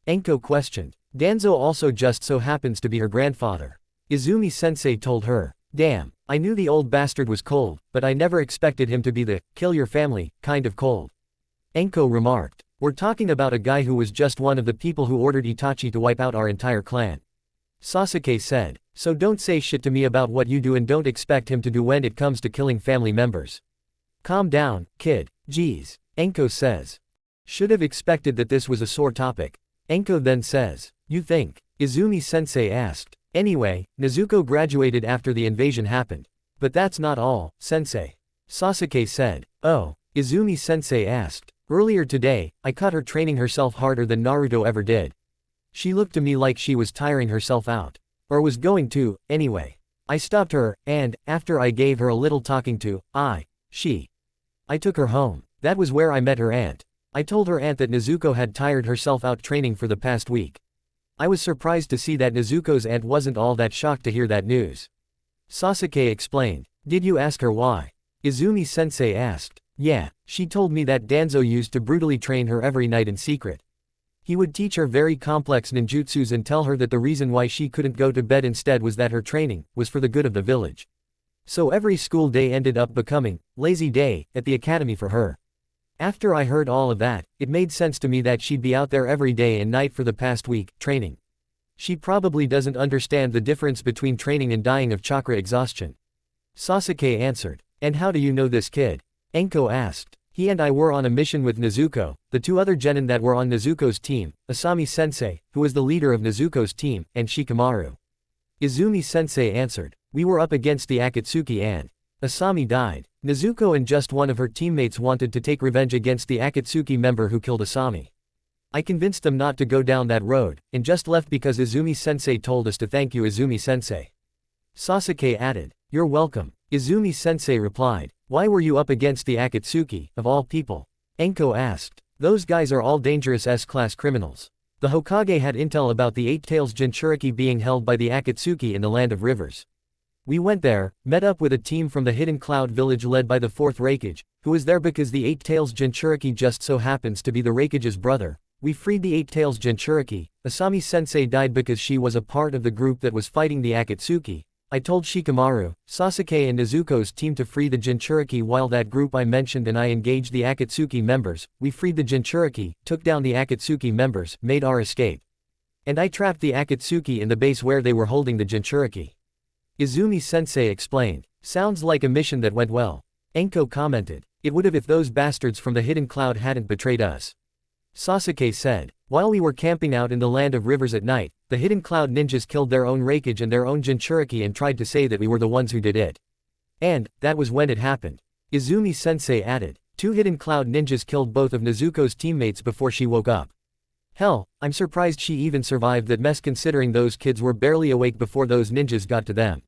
Anko questioned. Danzo also just so happens to be her grandfather. Izumi-sensei told her. Damn, I knew the old bastard was cold, but I never expected him to be the kill your family kind of cold. Anko remarked. We're talking about a guy who was just one of the people who ordered Itachi to wipe out our entire clan. Sasuke said. So don't say shit to me about what you do and don't expect him to do when it comes to killing family members. Calm down, kid. Geez. Anko says. Should have expected that this was a sore topic. Anko then says. You think? Izumi-sensei asked. Anyway, Nezuko graduated after the invasion happened. But that's not all, sensei. Sasuke said. Oh, Izumi-sensei asked. Earlier today, I caught her training herself harder than Naruto ever did. She looked to me like she was tiring herself out. Or was going to, anyway. I stopped her, and, after I gave her a little talking to, I took her home. That was where I met her aunt. I told her aunt that Nezuko had tired herself out training for the past week. I was surprised to see that Nezuko's aunt wasn't all that shocked to hear that news. Sasuke explained. Did you ask her why? Izumi-sensei asked. Yeah, she told me that Danzo used to brutally train her every night in secret. He would teach her very complex ninjutsus and tell her that the reason why she couldn't go to bed instead was that her training was for the good of the village. So every school day ended up becoming lazy day at the academy for her. After I heard all of that, it made sense to me that she'd be out there every day and night for the past week, training. She probably doesn't understand the difference between training and dying of chakra exhaustion. Sasuke answered. And how do you know this kid? Anko asked. He and I were on a mission with Nezuko, the two other genin that were on Nezuko's team, Asami-sensei, who was the leader of Nezuko's team, and Shikamaru. Izumi-sensei answered. We were up against the Akatsuki and Asami died. Nezuko and just one of her teammates wanted to take revenge against the Akatsuki member who killed Asami. I convinced them not to go down that road, and just left because Izumi-sensei told us to thank you Izumi-sensei. Sasuke added. You're welcome. Izumi-sensei replied. Why were you up against the Akatsuki, of all people? Enko asked. Those guys are all dangerous S-class criminals. The Hokage had intel about the Eight Tails Jinchuriki being held by the Akatsuki in the Land of Rivers. We went there, met up with a team from the Hidden Cloud village led by the 4th Raikage, who was there because the Eight Tails Jinchuriki just so happens to be the Raikage's brother. We freed the Eight Tails Jinchuriki. Asami-sensei died because she was a part of the group that was fighting the Akatsuki. I told Shikamaru, Sasuke and Nezuko's team to free the Jinchuriki while that group I mentioned and I engaged the Akatsuki members. We freed the Jinchuriki, took down the Akatsuki members, made our escape. And I trapped the Akatsuki in the base where they were holding the Jinchuriki. Izumi-sensei explained. Sounds like a mission that went well. Enko commented. It would have if those bastards from the Hidden Cloud hadn't betrayed us. Sasuke said. While we were camping out in the Land of Rivers at night, the Hidden Cloud ninjas killed their own Raikage and their own Jinchuriki and tried to say that we were the ones who did it. And, that was when it happened. Izumi-sensei added. 2 Hidden Cloud ninjas killed both of Nezuko's teammates before she woke up. Hell, I'm surprised she even survived that mess considering those kids were barely awake before those ninjas got to them.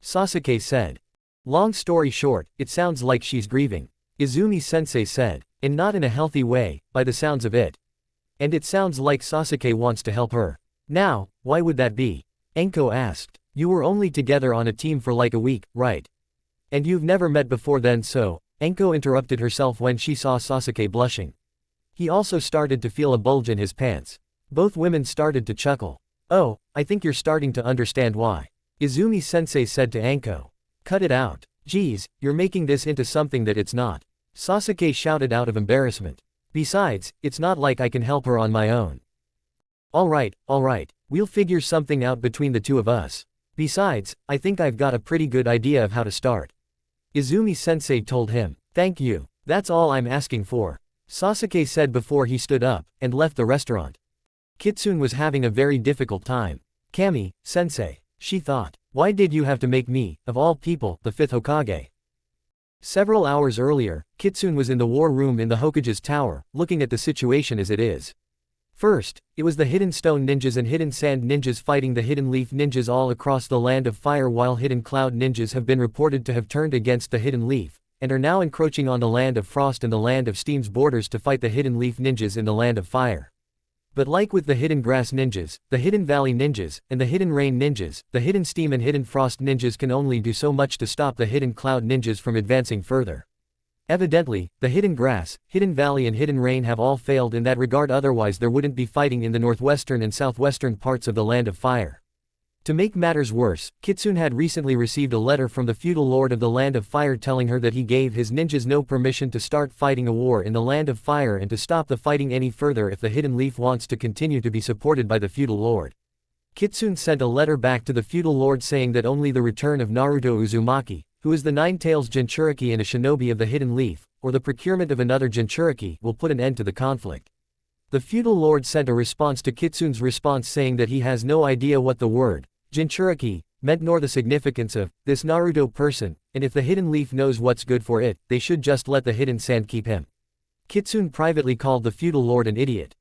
Sasuke said. Long story short, it sounds like she's grieving. Izumi-sensei said. And not in a healthy way, by the sounds of it. And it sounds like Sasuke wants to help her. Now, why would that be? Enko asked. You were only together on a team for like a week, right? And you've never met before then so, Enko interrupted herself when she saw Sasuke blushing. He also started to feel a bulge in his pants. Both women started to chuckle. Oh, I think you're starting to understand why. Izumi-sensei said to Enko. Cut it out. Geez, you're making this into something that it's not. Sasuke shouted out of embarrassment. Besides, it's not like I can help her on my own. Alright, we'll figure something out between the two of us. Besides, I think I've got a pretty good idea of how to start. Izumi-sensei told him. Thank you. That's all I'm asking for. Sasuke said before he stood up, and left the restaurant. Kitsune was having a very difficult time. Kami, sensei, she thought. Why did you have to make me, of all people, the 5th Hokage? Several hours earlier, Kitsune was in the war room in the Hokage's tower, looking at the situation as it is. First, it was the Hidden Stone Ninjas and Hidden Sand Ninjas fighting the Hidden Leaf Ninjas all across the Land of Fire while Hidden Cloud Ninjas have been reported to have turned against the Hidden Leaf, and are now encroaching on the Land of Frost and the Land of Steam's borders to fight the Hidden Leaf Ninjas in the Land of Fire. But like with the Hidden Grass Ninjas, the Hidden Valley Ninjas, and the Hidden Rain Ninjas, the Hidden Steam and Hidden Frost Ninjas can only do so much to stop the Hidden Cloud Ninjas from advancing further. Evidently, the Hidden Grass, Hidden Valley and Hidden Rain have all failed in that regard, otherwise there wouldn't be fighting in the northwestern and southwestern parts of the Land of Fire. To make matters worse, Kitsune had recently received a letter from the feudal lord of the Land of Fire telling her that he gave his ninjas no permission to start fighting a war in the Land of Fire and to stop the fighting any further if the Hidden Leaf wants to continue to be supported by the feudal lord. Kitsune sent a letter back to the feudal lord saying that only the return of Naruto Uzumaki, who is the Nine Tails Jinchuriki and a shinobi of the Hidden Leaf, or the procurement of another Jinchuriki, will put an end to the conflict. The feudal lord sent a response to Kitsune's response saying that he has no idea what the word Jinchuriki meant nor the significance of this Naruto person, and if the Hidden Leaf knows what's good for it, they should just let the Hidden Sand keep him. Kitsune privately called the feudal lord an idiot.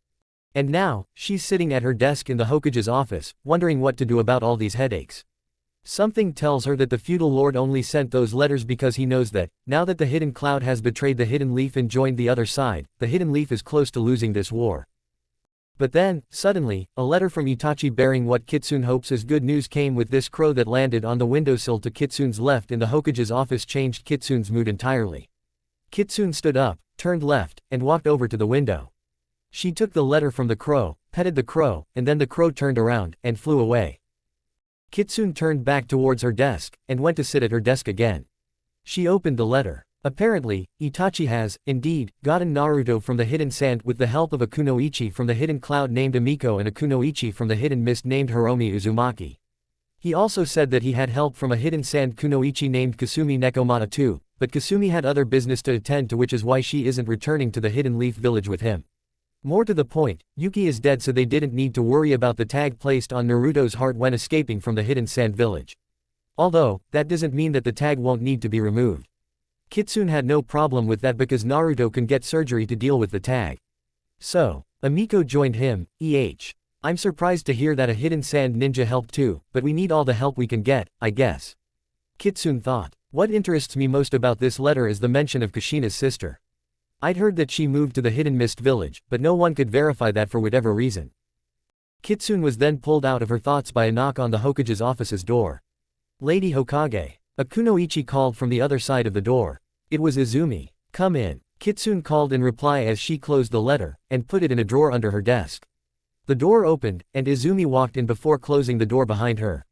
And now, she's sitting at her desk in the Hokage's office, wondering what to do about all these headaches. Something tells her that the feudal lord only sent those letters because he knows that, now that the Hidden Cloud has betrayed the Hidden Leaf and joined the other side, the Hidden Leaf is close to losing this war. But then, suddenly, a letter from Itachi bearing what Kitsune hopes is good news came with this crow that landed on the windowsill to Kitsune's left in the Hokage's office changed Kitsune's mood entirely. Kitsune stood up, turned left, and walked over to the window. She took the letter from the crow, petted the crow, and then the crow turned around, and flew away. Kitsune turned back towards her desk, and went to sit at her desk again. She opened the letter. Apparently, Itachi has, indeed, gotten Naruto from the Hidden Sand with the help of a kunoichi from the Hidden Cloud named Amiko and a kunoichi from the Hidden Mist named Hiromi Uzumaki. He also said that he had help from a Hidden Sand kunoichi named Kasumi Nekomata too, but Kasumi had other business to attend to, which is why she isn't returning to the Hidden Leaf village with him. More to the point, Yuki is dead, so they didn't need to worry about the tag placed on Naruto's heart when escaping from the Hidden Sand village. Although, that doesn't mean that the tag won't need to be removed. Kitsune had no problem with that because Naruto can get surgery to deal with the tag. So, Amiko joined him. I'm surprised to hear that a hidden sand ninja helped too, but we need all the help we can get, I guess. Kitsune thought. What interests me most about this letter is the mention of Kushina's sister. I'd heard that she moved to the Hidden Mist village, but no one could verify that for whatever reason. Kitsune was then pulled out of her thoughts by a knock on the Hokage's office's door. Lady Hokage. A kunoichi called from the other side of the door. It was Izumi. Come in. Kitsune called in reply as she closed the letter, and put it in a drawer under her desk. The door opened, and Izumi walked in before closing the door behind her.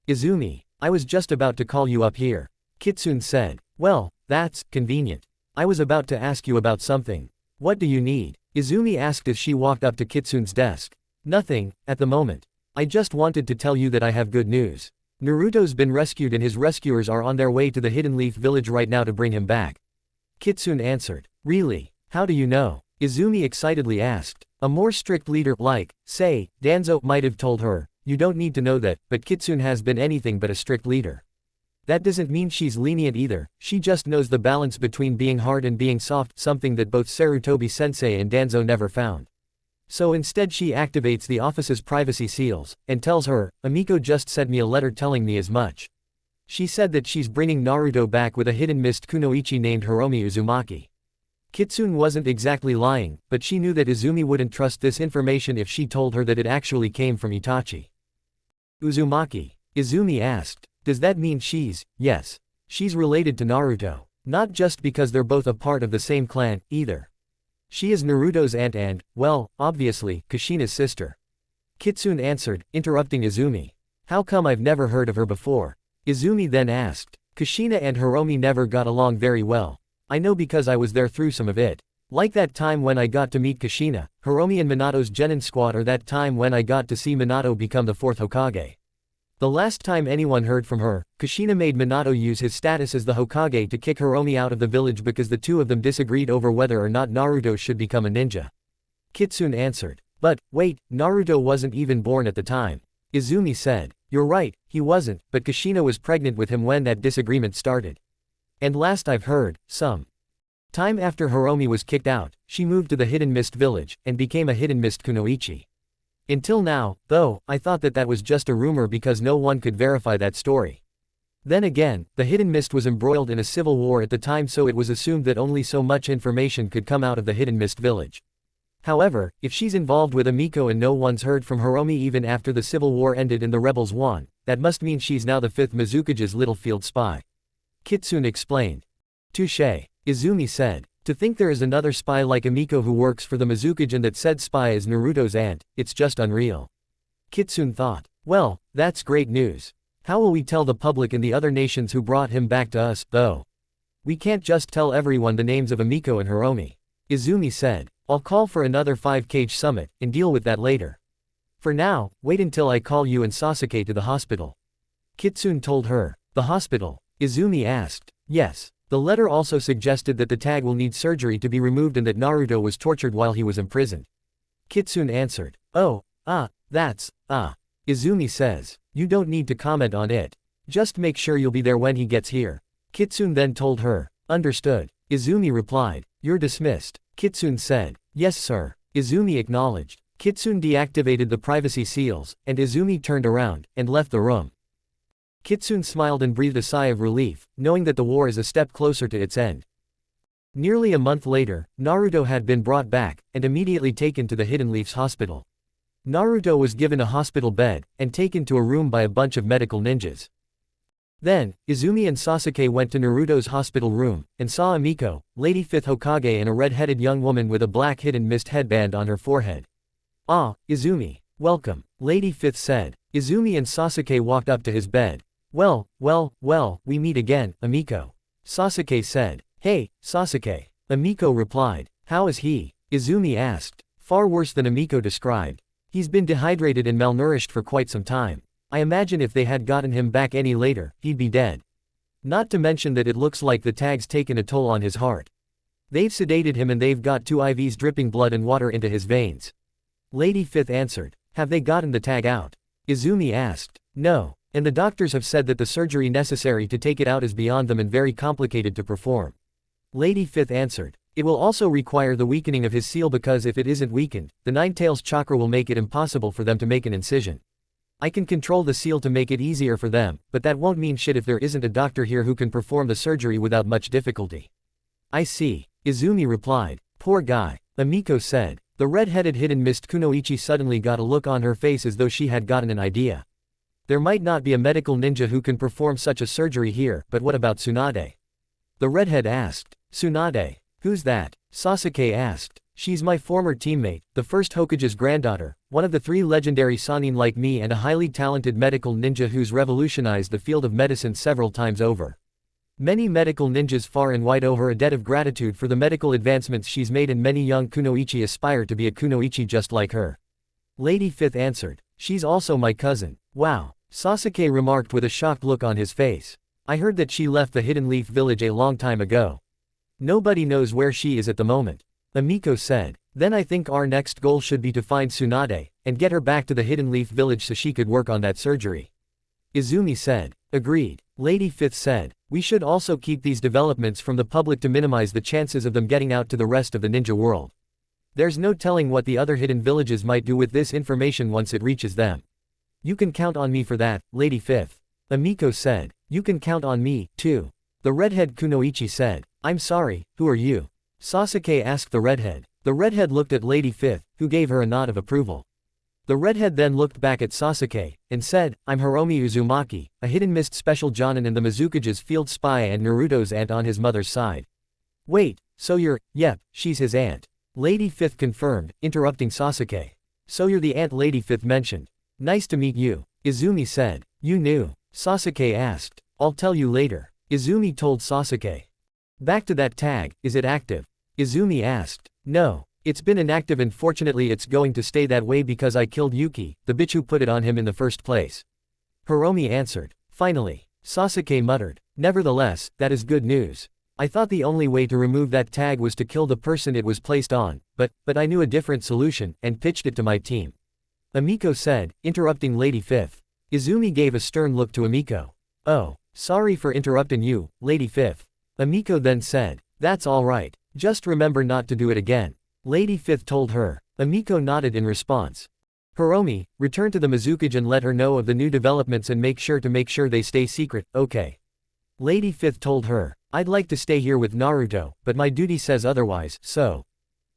Izumi, I was just about to call you up here. Kitsune said. Well, that's convenient. I was about to ask you about something. What do you need? Izumi asked as she walked up to Kitsune's desk. Nothing, at the moment. I just wanted to tell you that I have good news. Naruto's been rescued and his rescuers are on their way to the Hidden Leaf village right now to bring him back. Kitsune answered. Really? How do you know? Izumi excitedly asked. A more strict leader like, say, Danzo might have told her, you don't need to know that, but Kitsune has been anything but a strict leader. That doesn't mean she's lenient either, she just knows the balance between being hard and being soft, something that both Sarutobi-sensei and Danzo never found. So instead she activates the office's privacy seals, and tells her, Amiko just sent me a letter telling me as much. She said that she's bringing Naruto back with a hidden mist kunoichi named Hiromi Uzumaki. Kitsune wasn't exactly lying, but she knew that Izumi wouldn't trust this information if she told her that it actually came from Itachi. Uzumaki? Izumi asked. Does that mean yes. She's related to Naruto. Not just because they're both a part of the same clan, either. She is Naruto's aunt and, well, obviously, Kushina's sister. Kitsune answered, interrupting Izumi. How come I've never heard of her before? Izumi then asked. Kushina and Hiromi never got along very well. I know because I was there through some of it. Like that time when I got to meet Kushina, Hiromi and Minato's Genin squad, or that time when I got to see Minato become the 4th Hokage. The last time anyone heard from her, Kushina made Minato use his status as the Hokage to kick Hiromi out of the village because the two of them disagreed over whether or not Naruto should become a ninja. Kitsune answered. But, wait, Naruto wasn't even born at the time. Izumi said. You're right, he wasn't, but Kushina was pregnant with him when that disagreement started. And last I've heard, some time after Hiromi was kicked out, she moved to the Hidden Mist village, and became a Hidden Mist kunoichi. Until now, though, I thought that was just a rumor because no one could verify that story. Then again, the Hidden Mist was embroiled in a civil war at the time, so it was assumed that only so much information could come out of the Hidden Mist village. However, if she's involved with Amiko and no one's heard from Hiromi even after the civil war ended and the rebels won, that must mean she's now the 5th Mizukage's little field spy. Kitsune explained. Touché. Izumi said. To think there is another spy like Amiko who works for the Mizukage and that said spy is Naruto's aunt, it's just unreal. Kitsune thought. Well, that's great news. How will we tell the public and the other nations who brought him back to us, though? We can't just tell everyone the names of Amiko and Hiromi. Izumi said. I'll call for another 5-cage summit, and deal with that later. For now, wait until I call you and Sasuke to the hospital. Kitsune told her. The hospital? Izumi asked. Yes. The letter also suggested that the tag will need surgery to be removed and that Naruto was tortured while he was imprisoned. Kitsune answered. Oh, that's. Izumi says. You don't need to comment on it. Just make sure you'll be there when he gets here. Kitsune then told her. Understood. Izumi replied. You're dismissed. Kitsune said. Yes sir. Izumi acknowledged. Kitsune deactivated the privacy seals, and Izumi turned around, and left the room. Kitsune smiled and breathed a sigh of relief, knowing that the war is a step closer to its end. Nearly a month later, Naruto had been brought back, and immediately taken to the Hidden Leaf's hospital. Naruto was given a hospital bed, and taken to a room by a bunch of medical ninjas. Then, Izumi and Sasuke went to Naruto's hospital room, and saw Amiko, Lady 5th Hokage, and a red-headed young woman with a black hidden mist headband on her forehead. Ah, Izumi. Welcome, Lady 5th said. Izumi and Sasuke walked up to his bed. Well, we meet again, Amiko. Sasuke said. Hey, Sasuke. Amiko replied. How is he? Izumi asked. Far worse than Amiko described. He's been dehydrated and malnourished for quite some time. I imagine if they had gotten him back any later, he'd be dead. Not to mention that it looks like the tag's taken a toll on his heart. They've sedated him and they've got 2 IVs dripping blood and water into his veins. Lady 5th answered. Have they gotten the tag out? Izumi asked. No. And the doctors have said that the surgery necessary to take it out is beyond them and very complicated to perform. Lady Fifth answered. It will also require the weakening of his seal because if it isn't weakened, the Nine-Tails chakra will make it impossible for them to make an incision. I can control the seal to make it easier for them, but that won't mean shit if there isn't a doctor here who can perform the surgery without much difficulty. I see, Izumi replied. Poor guy, Amiko said. The red-headed hidden mist Kunoichi suddenly got a look on her face as though she had gotten an idea. There might not be a medical ninja who can perform such a surgery here, but what about Tsunade? The redhead asked. Tsunade? Who's that? Sasuke asked. She's my former teammate, the first Hokage's granddaughter, one of the 3 legendary Sannin like me and a highly talented medical ninja who's revolutionized the field of medicine several times over. Many medical ninjas far and wide owe her a debt of gratitude for the medical advancements she's made and many young kunoichi aspire to be a kunoichi just like her. Lady Fifth answered. She's also my cousin. Wow, Sasuke remarked with a shocked look on his face. I heard that she left the Hidden Leaf Village a long time ago. Nobody knows where she is at the moment. Amiko said. Then I think our next goal should be to find Tsunade, and get her back to the Hidden Leaf Village so she could work on that surgery. Izumi said. Agreed. Lady Fifth said. We should also keep these developments from the public to minimize the chances of them getting out to the rest of the ninja world. There's no telling what the other hidden villages might do with this information once it reaches them. You can count on me for that, Lady Fifth. Amiko said. You can count on me, too. The redhead Kunoichi said. I'm sorry, who are you? Sasuke asked the redhead. The redhead looked at Lady Fifth, who gave her a nod of approval. The redhead then looked back at Sasuke, and said, I'm Hiromi Uzumaki, a hidden mist special jonin and the Mizukage's field spy and Naruto's aunt on his mother's side. Wait, so you're, yep, she's his aunt. Lady Fifth confirmed, interrupting Sasuke. So you're the aunt Lady Fifth mentioned. Nice to meet you, Izumi said. You knew? Sasuke asked. I'll tell you later. Izumi told Sasuke. Back to that tag, is it active? Izumi asked. No. It's been inactive and fortunately it's going to stay that way because I killed Yuki, the bitch who put it on him in the first place. Hiromi answered. Finally. Sasuke muttered. Nevertheless, that is good news. I thought the only way to remove that tag was to kill the person it was placed on, but I knew a different solution, and pitched it to my team. Amiko said, interrupting Lady Fifth. Izumi gave a stern look to Amiko. Oh, sorry for interrupting you, Lady Fifth. Amiko then said. That's alright. Just remember not to do it again. Lady Fifth told her. Amiko nodded in response. Hiromi, return to the Mizukage and let her know of the new developments and make sure they stay secret, okay? Lady Fifth told her. I'd like to stay here with Naruto, but my duty says otherwise, so.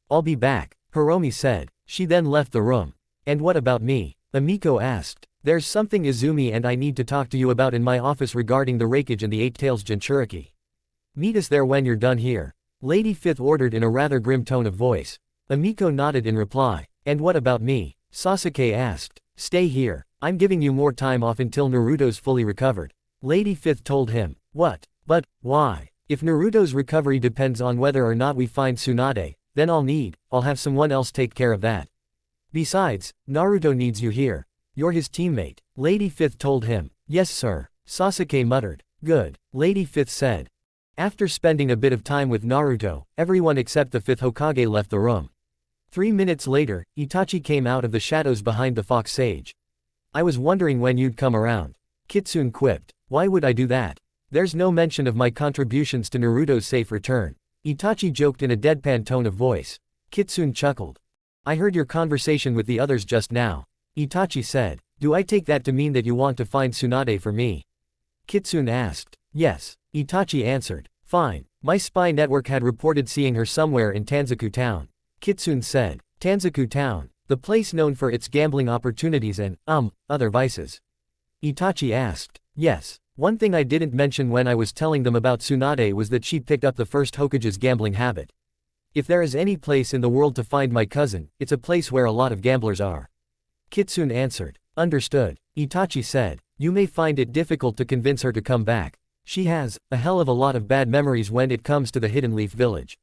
I'll be back, Hiromi said. She then left the room. And what about me? Amiko asked. There's something Izumi and I need to talk to you about in my office regarding the Raikage and the Eight Tails Jinchuriki. Meet us there when you're done here. Lady Fifth ordered in a rather grim tone of voice. Amiko nodded in reply. And what about me? Sasuke asked. Stay here. I'm giving you more time off until Naruto's fully recovered. Lady Fifth told him. What? But, why? If Naruto's recovery depends on whether or not we find Tsunade, then I'll have someone else take care of that. Besides, Naruto needs you here. You're his teammate. Lady Fifth told him. Yes sir. Sasuke muttered. Good. Lady Fifth said. After spending a bit of time with Naruto, everyone except the 5th Hokage left the room. 3 minutes later, Itachi came out of the shadows behind the fox sage. I was wondering when you'd come around. Kitsune quipped. Why would I do that? There's no mention of my contributions to Naruto's safe return. Itachi joked in a deadpan tone of voice. Kitsune chuckled. I heard your conversation with the others just now. Itachi said. Do I take that to mean that you want to find Tsunade for me? Kitsune asked. Yes. Itachi answered. Fine. My spy network had reported seeing her somewhere in Tanzaku Town. Kitsune said. Tanzaku Town, the place known for its gambling opportunities and, other vices. Itachi asked. Yes. One thing I didn't mention when I was telling them about Tsunade was that she picked up the first Hokage's gambling habit. If there is any place in the world to find my cousin, it's a place where a lot of gamblers are. Kitsune answered. Understood. Itachi said. You may find it difficult to convince her to come back. She has a hell of a lot of bad memories when it comes to the Hidden Leaf Village.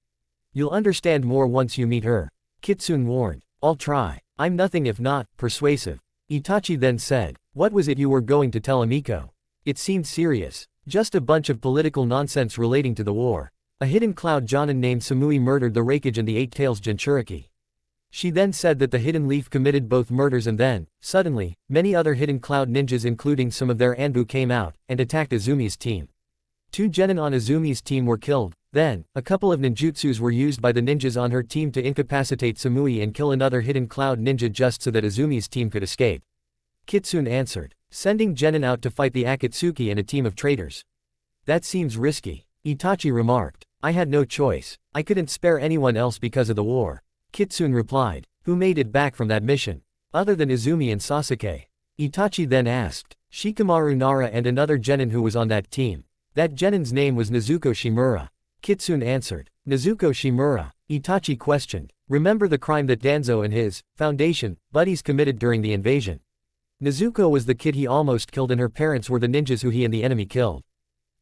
You'll understand more once you meet her. Kitsune warned. I'll try. I'm nothing if not persuasive. Itachi then said. What was it you were going to tell Amiko? It seemed serious. Just a bunch of political nonsense relating to the war. A hidden cloud jonin named Samui murdered the Raikage and the Eight Tails Jinchuriki. She then said that the Hidden Leaf committed both murders and then, suddenly, many other Hidden Cloud ninjas including some of their Anbu came out, and attacked Izumi's team. 2 genin on Izumi's team were killed, then, a couple of ninjutsus were used by the ninjas on her team to incapacitate Samui and kill another Hidden Cloud ninja just so that Izumi's team could escape. Kitsune answered, sending genin out to fight the Akatsuki and a team of traitors. That seems risky. Itachi remarked. I had no choice. I couldn't spare anyone else because of the war. Kitsune replied. Who made it back from that mission? Other than Izumi and Sasuke. Itachi then asked. Shikamaru Nara and another genin who was on that team. That genin's name was Nezuko Shimura. Kitsune answered. Nezuko Shimura. Itachi questioned. Remember the crime that Danzo and his foundation buddies committed during the invasion? Nezuko was the kid he almost killed and her parents were the ninjas who he and the enemy killed.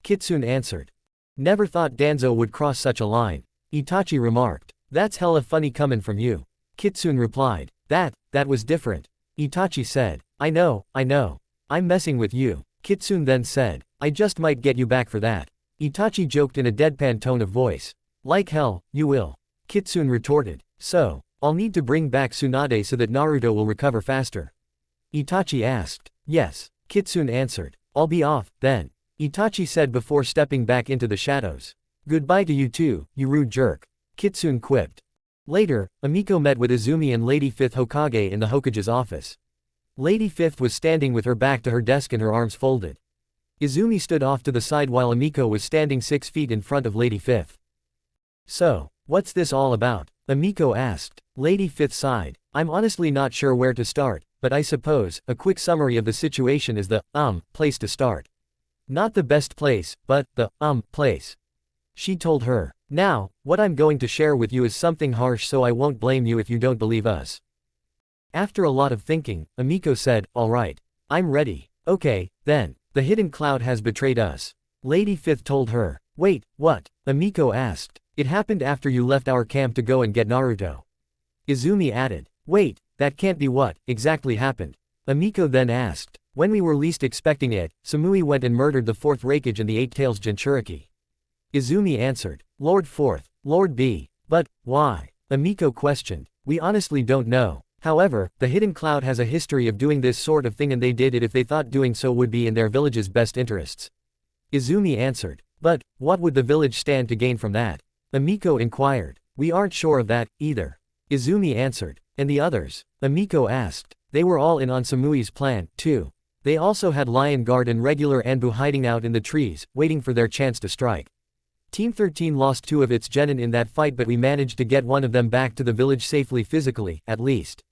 Kitsune answered. Never thought Danzo would cross such a line. Itachi remarked. That's hella funny comin' from you. Kitsune replied. That was different. Itachi said. I know. I'm messing with you. Kitsune then said. I just might get you back for that. Itachi joked in a deadpan tone of voice. Like hell, you will. Kitsune retorted. So, I'll need to bring back Tsunade so that Naruto will recover faster. Itachi asked. Yes. Kitsune answered. I'll be off, then. Itachi said before stepping back into the shadows. Goodbye to you too, you rude jerk. Kitsune quipped. Later, Amiko met with Izumi and Lady Fifth Hokage in the Hokage's office. Lady Fifth was standing with her back to her desk and her arms folded. Izumi stood off to the side while Amiko was standing 6 feet in front of Lady Fifth. So, what's this all about? Amiko asked. Lady Fifth sighed. I'm honestly not sure where to start, but I suppose a quick summary of the situation is the place to start. Not the best place, but the place. She told her. Now, what I'm going to share with you is something harsh, so I won't blame you if you don't believe us. After a lot of thinking, Amiko said, alright. I'm ready. Okay, then. The Hidden Cloud has betrayed us. Lady Fifth told her. Wait, what? Amiko asked. It happened after you left our camp to go and get Naruto. Izumi added. Wait, that can't be what exactly happened. Amiko then asked. When we were least expecting it, Samui went and murdered the 4th Raikage and the 8 Tails Jinchuriki. Izumi answered. Lord 4th, Lord B. But, why? Amiko questioned. We honestly don't know. However, the Hidden Cloud has a history of doing this sort of thing and they did it if they thought doing so would be in their village's best interests. Izumi answered. But, what would the village stand to gain from that? Amiko inquired. We aren't sure of that, either. Izumi answered. And the others? Amiko asked. They were all in on Samui's plan, too. They also had Lion Guard and regular Anbu hiding out in the trees, waiting for their chance to strike. Team 13 lost 2 of its genin in that fight, but we managed to get one of them back to the village safely physically, at least.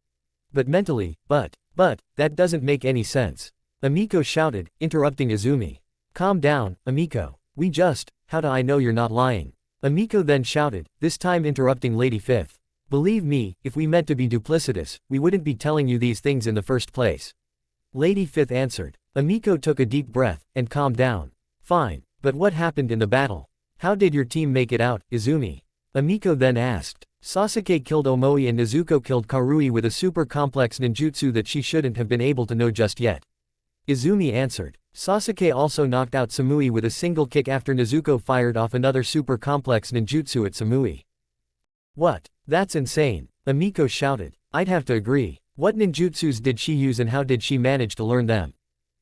But mentally, but, that doesn't make any sense. Amiko shouted, interrupting Izumi. Calm down, Amiko. How do I know you're not lying? Amiko then shouted, this time interrupting Lady Fifth. Believe me, if we meant to be duplicitous, we wouldn't be telling you these things in the first place. Lady Fifth answered. Amiko took a deep breath, and calmed down. Fine, but what happened in the battle? How did your team make it out, Izumi? Amiko then asked. Sasuke killed Omoi and Nezuko killed Karui with a super complex ninjutsu that she shouldn't have been able to know just yet. Izumi answered. Sasuke also knocked out Samui with a single kick after Nezuko fired off another super complex ninjutsu at Samui. What? That's insane, Amiko shouted. I'd have to agree. What ninjutsus did she use and how did she manage to learn them?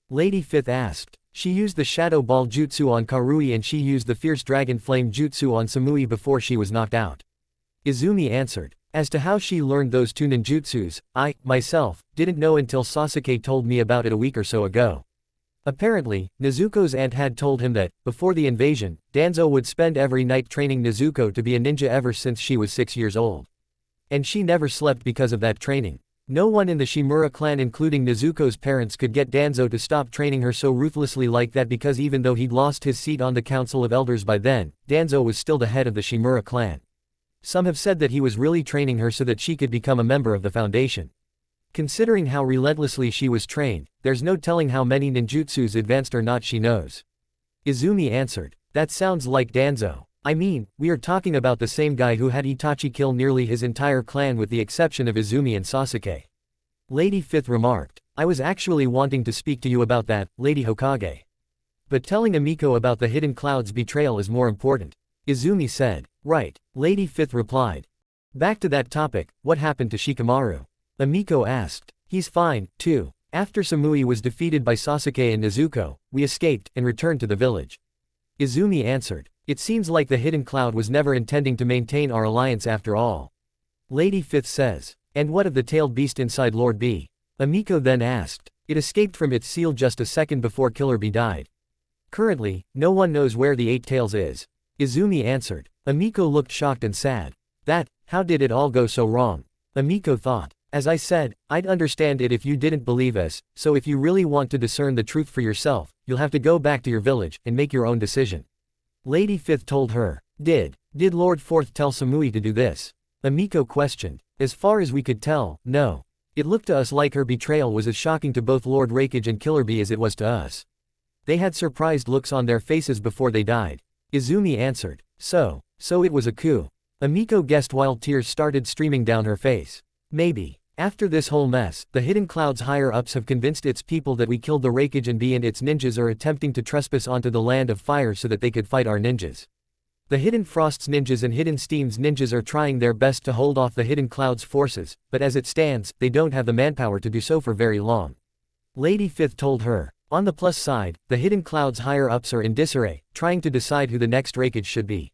Lady Fifth asked. She used the Shadow Ball Jutsu on Karui and she used the Fierce Dragon Flame Jutsu on Samui before she was knocked out. Izumi answered. As to how she learned those 2 ninjutsus, I, myself, didn't know until Sasuke told me about it a week or so ago. Apparently, Nezuko's aunt had told him that, before the invasion, Danzo would spend every night training Nezuko to be a ninja ever since she was 6 years old. And she never slept because of that training. No one in the Shimura clan including Nezuko's parents could get Danzo to stop training her so ruthlessly like that because even though he'd lost his seat on the Council of Elders by then, Danzo was still the head of the Shimura clan. Some have said that he was really training her so that she could become a member of the foundation. Considering how relentlessly she was trained, there's no telling how many ninjutsus advanced or not she knows. Izumi answered. That sounds like Danzo. I mean, we are talking about the same guy who had Itachi kill nearly his entire clan with the exception of Izumi and Sasuke. Lady Fifth remarked. I was actually wanting to speak to you about that, Lady Hokage. But telling Amiko about the Hidden Cloud's betrayal is more important. Izumi said. Right, Lady Fifth replied. Back to that topic, what happened to Shikamaru? Amiko asked. He's fine, too. After Samui was defeated by Sasuke and Nezuko, we escaped and returned to the village. Izumi answered. It seems like the hidden cloud was never intending to maintain our alliance after all. Lady Fifth says. And what of the tailed beast inside Lord B? Amiko then asked. It escaped from its seal just a second before Killer B died. Currently, no one knows where the Eight Tails is. Izumi answered. Amiko looked shocked and sad. How did it all go so wrong? Amiko thought. As I said, I'd understand it if you didn't believe us, so if you really want to discern the truth for yourself, you'll have to go back to your village and make your own decision. Lady Fifth told her. Did Lord Fourth tell Samui to do this? Amiko questioned. As far as we could tell, no. It looked to us like her betrayal was as shocking to both Lord Raikage and Killer B as it was to us. They had surprised looks on their faces before they died. Izumi answered. So it was a coup. Amiko guessed while tears started streaming down her face. Maybe. After this whole mess, the Hidden Cloud's higher-ups have convinced its people that we killed the Raikage and B and its ninjas are attempting to trespass onto the land of fire so that they could fight our ninjas. The Hidden Frost's ninjas and Hidden Steam's ninjas are trying their best to hold off the Hidden Cloud's forces, but as it stands, they don't have the manpower to do so for very long. Lady Fifth told her. On the plus side, the Hidden Cloud's higher-ups are in disarray, trying to decide who the next Raikage should be.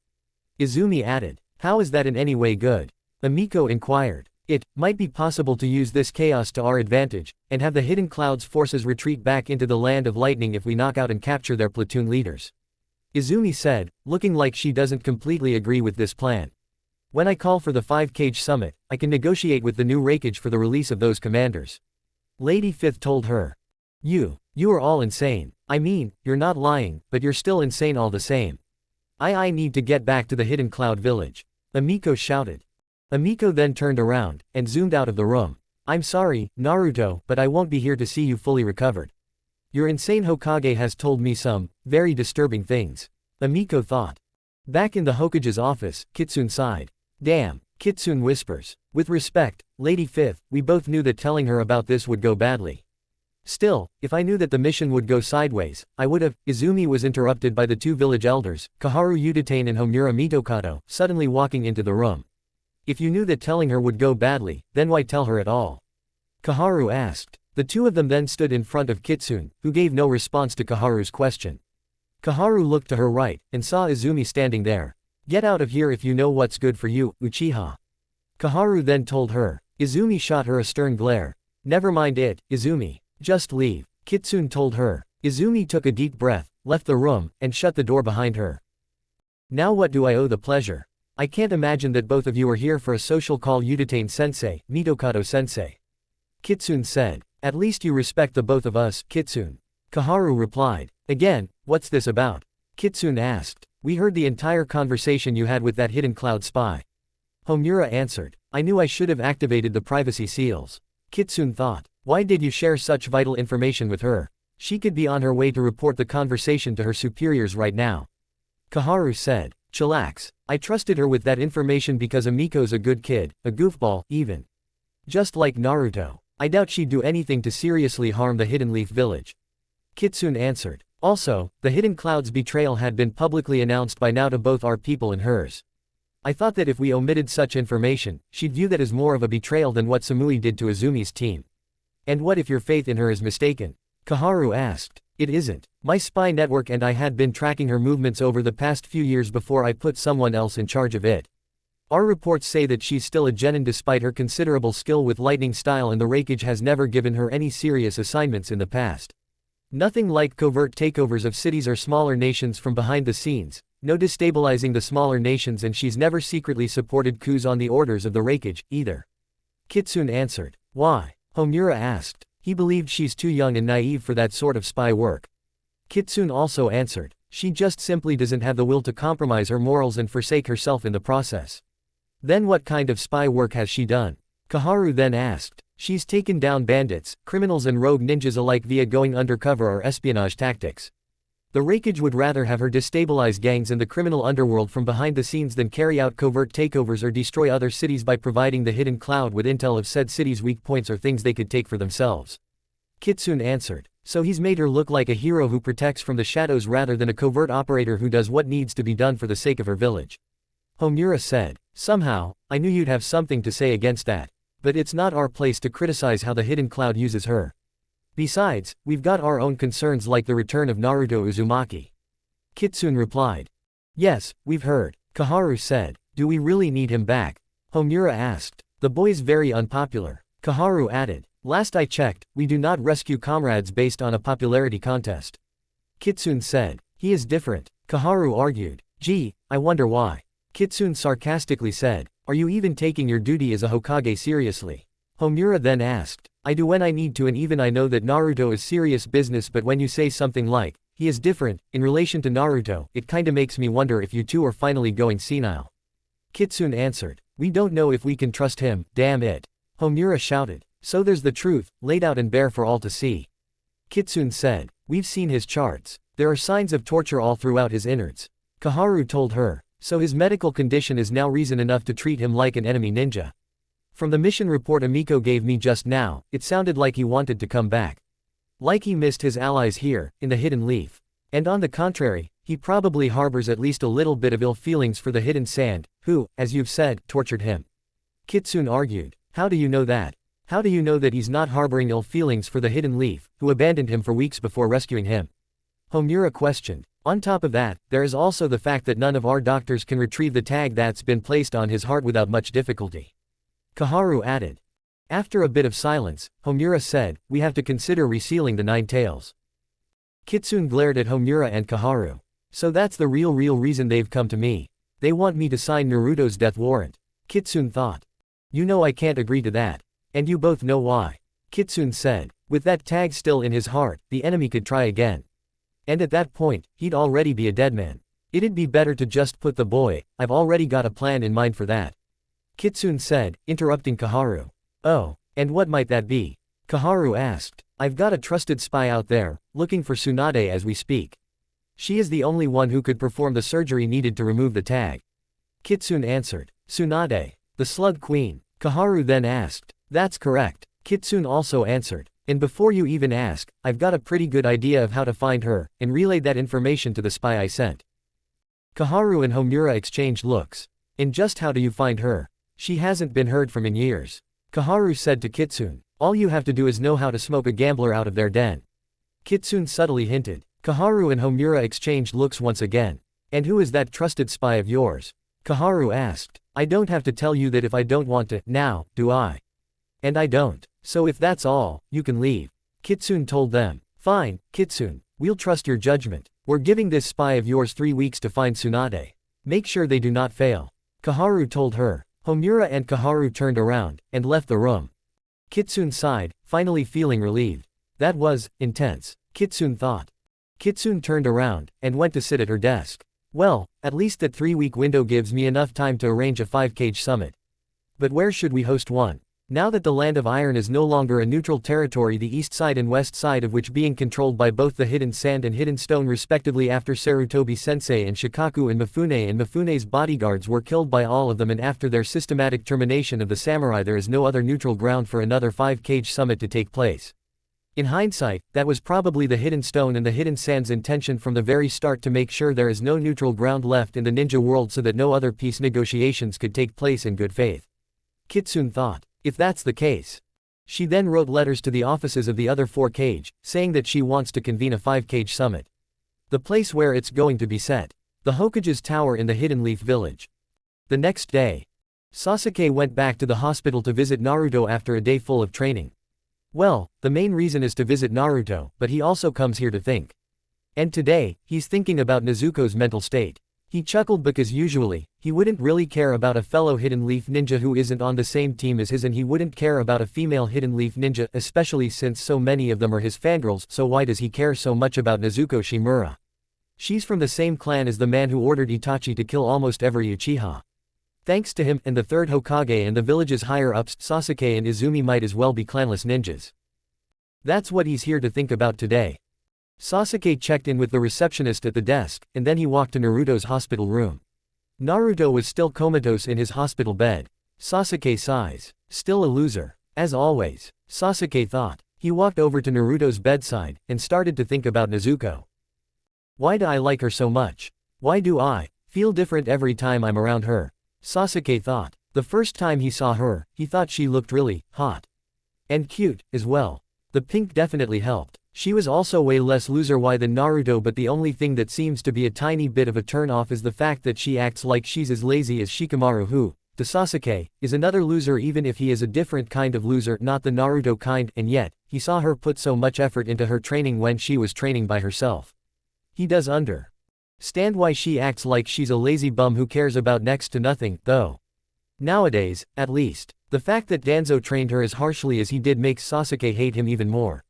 Izumi added. How is that in any way good? Amiko inquired. It might be possible to use this chaos to our advantage, and have the Hidden Cloud's forces retreat back into the Land of Lightning if we knock out and capture their platoon leaders. Izumi said, looking like she doesn't completely agree with this plan. When I call for the 5-Cage Summit, I can negotiate with the new Raikage for the release of those commanders. Lady Fifth told her. You are all insane. I mean, you're not lying, but you're still insane all the same. I need to get back to the Hidden Cloud village. Amiko shouted. Amiko then turned around, and zoomed out of the room. I'm sorry, Naruto, but I won't be here to see you fully recovered. Your insane Hokage has told me some, very disturbing things. Amiko thought. Back in the Hokage's office, Kitsune sighed. Damn, Kitsune whispers. With respect, Lady Fifth, we both knew that telling her about this would go badly. Still, if I knew that the mission would go sideways, I would have. Izumi was interrupted by the two village elders, Kaharu Udatane and Homura Mitokato, suddenly walking into the room. If you knew that telling her would go badly, then why tell her at all? Kaharu asked. The two of them then stood in front of Kitsune, who gave no response to Kaharu's question. Kaharu looked to her right, and saw Izumi standing there. Get out of here if you know what's good for you, Uchiha. Kaharu then told her. Izumi shot her a stern glare. Never mind it, Izumi. Just leave, Kitsune told her. Izumi took a deep breath, left the room, and shut the door behind her. Now what do I owe the pleasure? I can't imagine that both of you are here for a social call Udatane-sensei, Mitokato-sensei. Kitsune said. At least you respect the both of us, Kitsune. Kaharu replied. Again, what's this about? Kitsune asked. We heard the entire conversation you had with that Hidden Cloud spy. Homura answered. I knew I should have activated the privacy seals. Kitsune thought. Why did you share such vital information with her? She could be on her way to report the conversation to her superiors right now. Kaharu said. Chillax. I trusted her with that information because Amiko's a good kid, a goofball, even. Just like Naruto. I doubt she'd do anything to seriously harm the Hidden Leaf Village. Kitsune answered. Also, the Hidden Cloud's betrayal had been publicly announced by now to both our people and hers. I thought that if we omitted such information, she'd view that as more of a betrayal than what Samui did to Izumi's team. And what if your faith in her is mistaken? Kaharu asked. It isn't. My spy network and I had been tracking her movements over the past few years before I put someone else in charge of it. Our reports say that she's still a genin despite her considerable skill with lightning style, and the Raikage has never given her any serious assignments in the past. Nothing like covert takeovers of cities or smaller nations from behind the scenes, no destabilizing the smaller nations, and she's never secretly supported coups on the orders of the Raikage, either. Kitsune answered. Why? Homura asked. He believed she's too young and naive for that sort of spy work. Kitsune also answered. She just simply doesn't have the will to compromise her morals and forsake herself in the process. Then what kind of spy work has she done? Kaharu then asked. She's taken down bandits, criminals and rogue ninjas alike via going undercover or espionage tactics. The Raikage would rather have her destabilize gangs and the criminal underworld from behind the scenes than carry out covert takeovers or destroy other cities by providing the Hidden Cloud with intel of said cities' weak points or things they could take for themselves. Kitsune answered. So he's made her look like a hero who protects from the shadows rather than a covert operator who does what needs to be done for the sake of her village. Homura said. Somehow, I knew you'd have something to say against that. But it's not our place to criticize how the hidden cloud uses her. Besides, we've got our own concerns like the return of Naruto Uzumaki. Kitsune replied. Yes, we've heard, Koharu said. Do we really need him back? Homura asked. The boy's very unpopular, Koharu added. Last I checked, we do not rescue comrades based on a popularity contest. Kitsune said. He is different, Koharu argued. Gee, I wonder why. Kitsune sarcastically said. Are you even taking your duty as a Hokage seriously? Homura then asked. I do when I need to, and even I know that Naruto is serious business, but when you say something like, he is different, in relation to Naruto, it kinda makes me wonder if you two are finally going senile. Kitsune answered. We don't know if we can trust him, damn it. Homura shouted. So there's the truth, laid out and bare for all to see. Kitsune said. We've seen his charts. There are signs of torture all throughout his innards. Koharu told her. So his medical condition is now reason enough to treat him like an enemy ninja. From the mission report Amiko gave me just now, it sounded like he wanted to come back. Like he missed his allies here, in the Hidden Leaf. And on the contrary, he probably harbors at least a little bit of ill feelings for the Hidden Sand, who, as you've said, tortured him. Kitsune argued. How do you know that? How do you know that he's not harboring ill feelings for the Hidden Leaf, who abandoned him for weeks before rescuing him? Homura questioned. On top of that, there is also the fact that none of our doctors can retrieve the tag that's been placed on his heart without much difficulty. Koharu added. After a bit of silence, Homura said, we have to consider resealing the 9 tails. Kitsune glared at Homura and Koharu. So that's the real reason they've come to me. They want me to sign Naruto's death warrant. Kitsune thought. You know I can't agree to that. And you both know why. Kitsune said. With that tag still in his heart, the enemy could try again. And at that point, he'd already be a dead man. It'd be better to just put the boy, I've already got a plan in mind for that. Kitsune said, interrupting Koharu. Oh, and what might that be? Koharu asked. I've got a trusted spy out there, looking for Tsunade as we speak. She is the only one who could perform the surgery needed to remove the tag. Kitsune answered. Tsunade, the Slug Queen. Koharu then asked. That's correct. Kitsune also answered. And before you even ask, I've got a pretty good idea of how to find her, and relayed that information to the spy I sent. Koharu and Homura exchanged looks. And just how do you find her? She hasn't been heard from in years. Koharu said to Kitsune. All you have to do is know how to smoke a gambler out of their den. Kitsune subtly hinted. Koharu and Homura exchanged looks once again. And who is that trusted spy of yours? Koharu asked. I don't have to tell you that if I don't want to, now, do I? And I don't. So if that's all, you can leave. Kitsune told them. Fine, Kitsune, we'll trust your judgment. We're giving this spy of yours 3 weeks to find Tsunade. Make sure they do not fail. Koharu told her. Homura and Koharu turned around, and left the room. Kitsune sighed, finally feeling relieved. That was intense, Kitsune thought. Kitsune turned around, and went to sit at her desk. Well, at least that 3-week window gives me enough time to arrange a 5-cage summit. But where should we host one? Now that the Land of Iron is no longer a neutral territory, the east side and west side of which being controlled by both the Hidden Sand and Hidden Stone respectively after Sarutobi-sensei and Shikaku and Mifune's bodyguards were killed by all of them, and after their systematic termination of the samurai, there is no other neutral ground for another 5-cage summit to take place. In hindsight, that was probably the Hidden Stone and the Hidden Sand's intention from the very start, to make sure there is no neutral ground left in the ninja world so that no other peace negotiations could take place in good faith. Kitsune thought. If that's the case. She then wrote letters to the offices of the other 4-cage, saying that she wants to convene a 5-cage summit. The place where it's going to be set. The Hokage's Tower in the Hidden Leaf Village. The next day. Sasuke went back to the hospital to visit Naruto after a day full of training. Well, the main reason is to visit Naruto, but he also comes here to think. And today, he's thinking about Nezuko's mental state. He chuckled because usually, he wouldn't really care about a fellow Hidden Leaf ninja who isn't on the same team as his, and he wouldn't care about a female Hidden Leaf ninja, especially since so many of them are his fangirls, so why does he care so much about Nezuko Shimura? She's from the same clan as the man who ordered Itachi to kill almost every Uchiha. Thanks to him, and the third Hokage and the village's higher-ups, Sasuke and Izumi might as well be clanless ninjas. That's what he's here to think about today. Sasuke checked in with the receptionist at the desk, and then he walked to Naruto's hospital room. Naruto was still comatose in his hospital bed. Sasuke sighs. Still a loser. As always, Sasuke thought. He walked over to Naruto's bedside, and started to think about Nezuko. Why do I like her so much? Why do I feel different every time I'm around her? Sasuke thought. The first time he saw her, he thought she looked really hot. And cute, as well. The pink definitely helped. She was also way less loser-y than Naruto, but the only thing that seems to be a tiny bit of a turn-off is the fact that she acts like she's as lazy as Shikamaru, who, to Sasuke, is another loser even if he is a different kind of loser, not the Naruto kind, and yet, he saw her put so much effort into her training when she was training by herself. He does understand why she acts like she's a lazy bum who cares about next to nothing, though. Nowadays, at least, the fact that Danzo trained her as harshly as he did makes Sasuke hate him even more.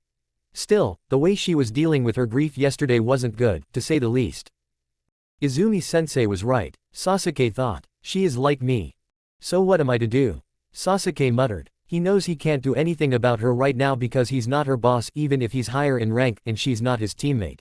Still, the way she was dealing with her grief yesterday wasn't good, to say the least. Izumi-sensei was right, Sasuke thought. She is like me. So what am I to do? Sasuke muttered. He knows he can't do anything about her right now because he's not her boss even if he's higher in rank and she's not his teammate.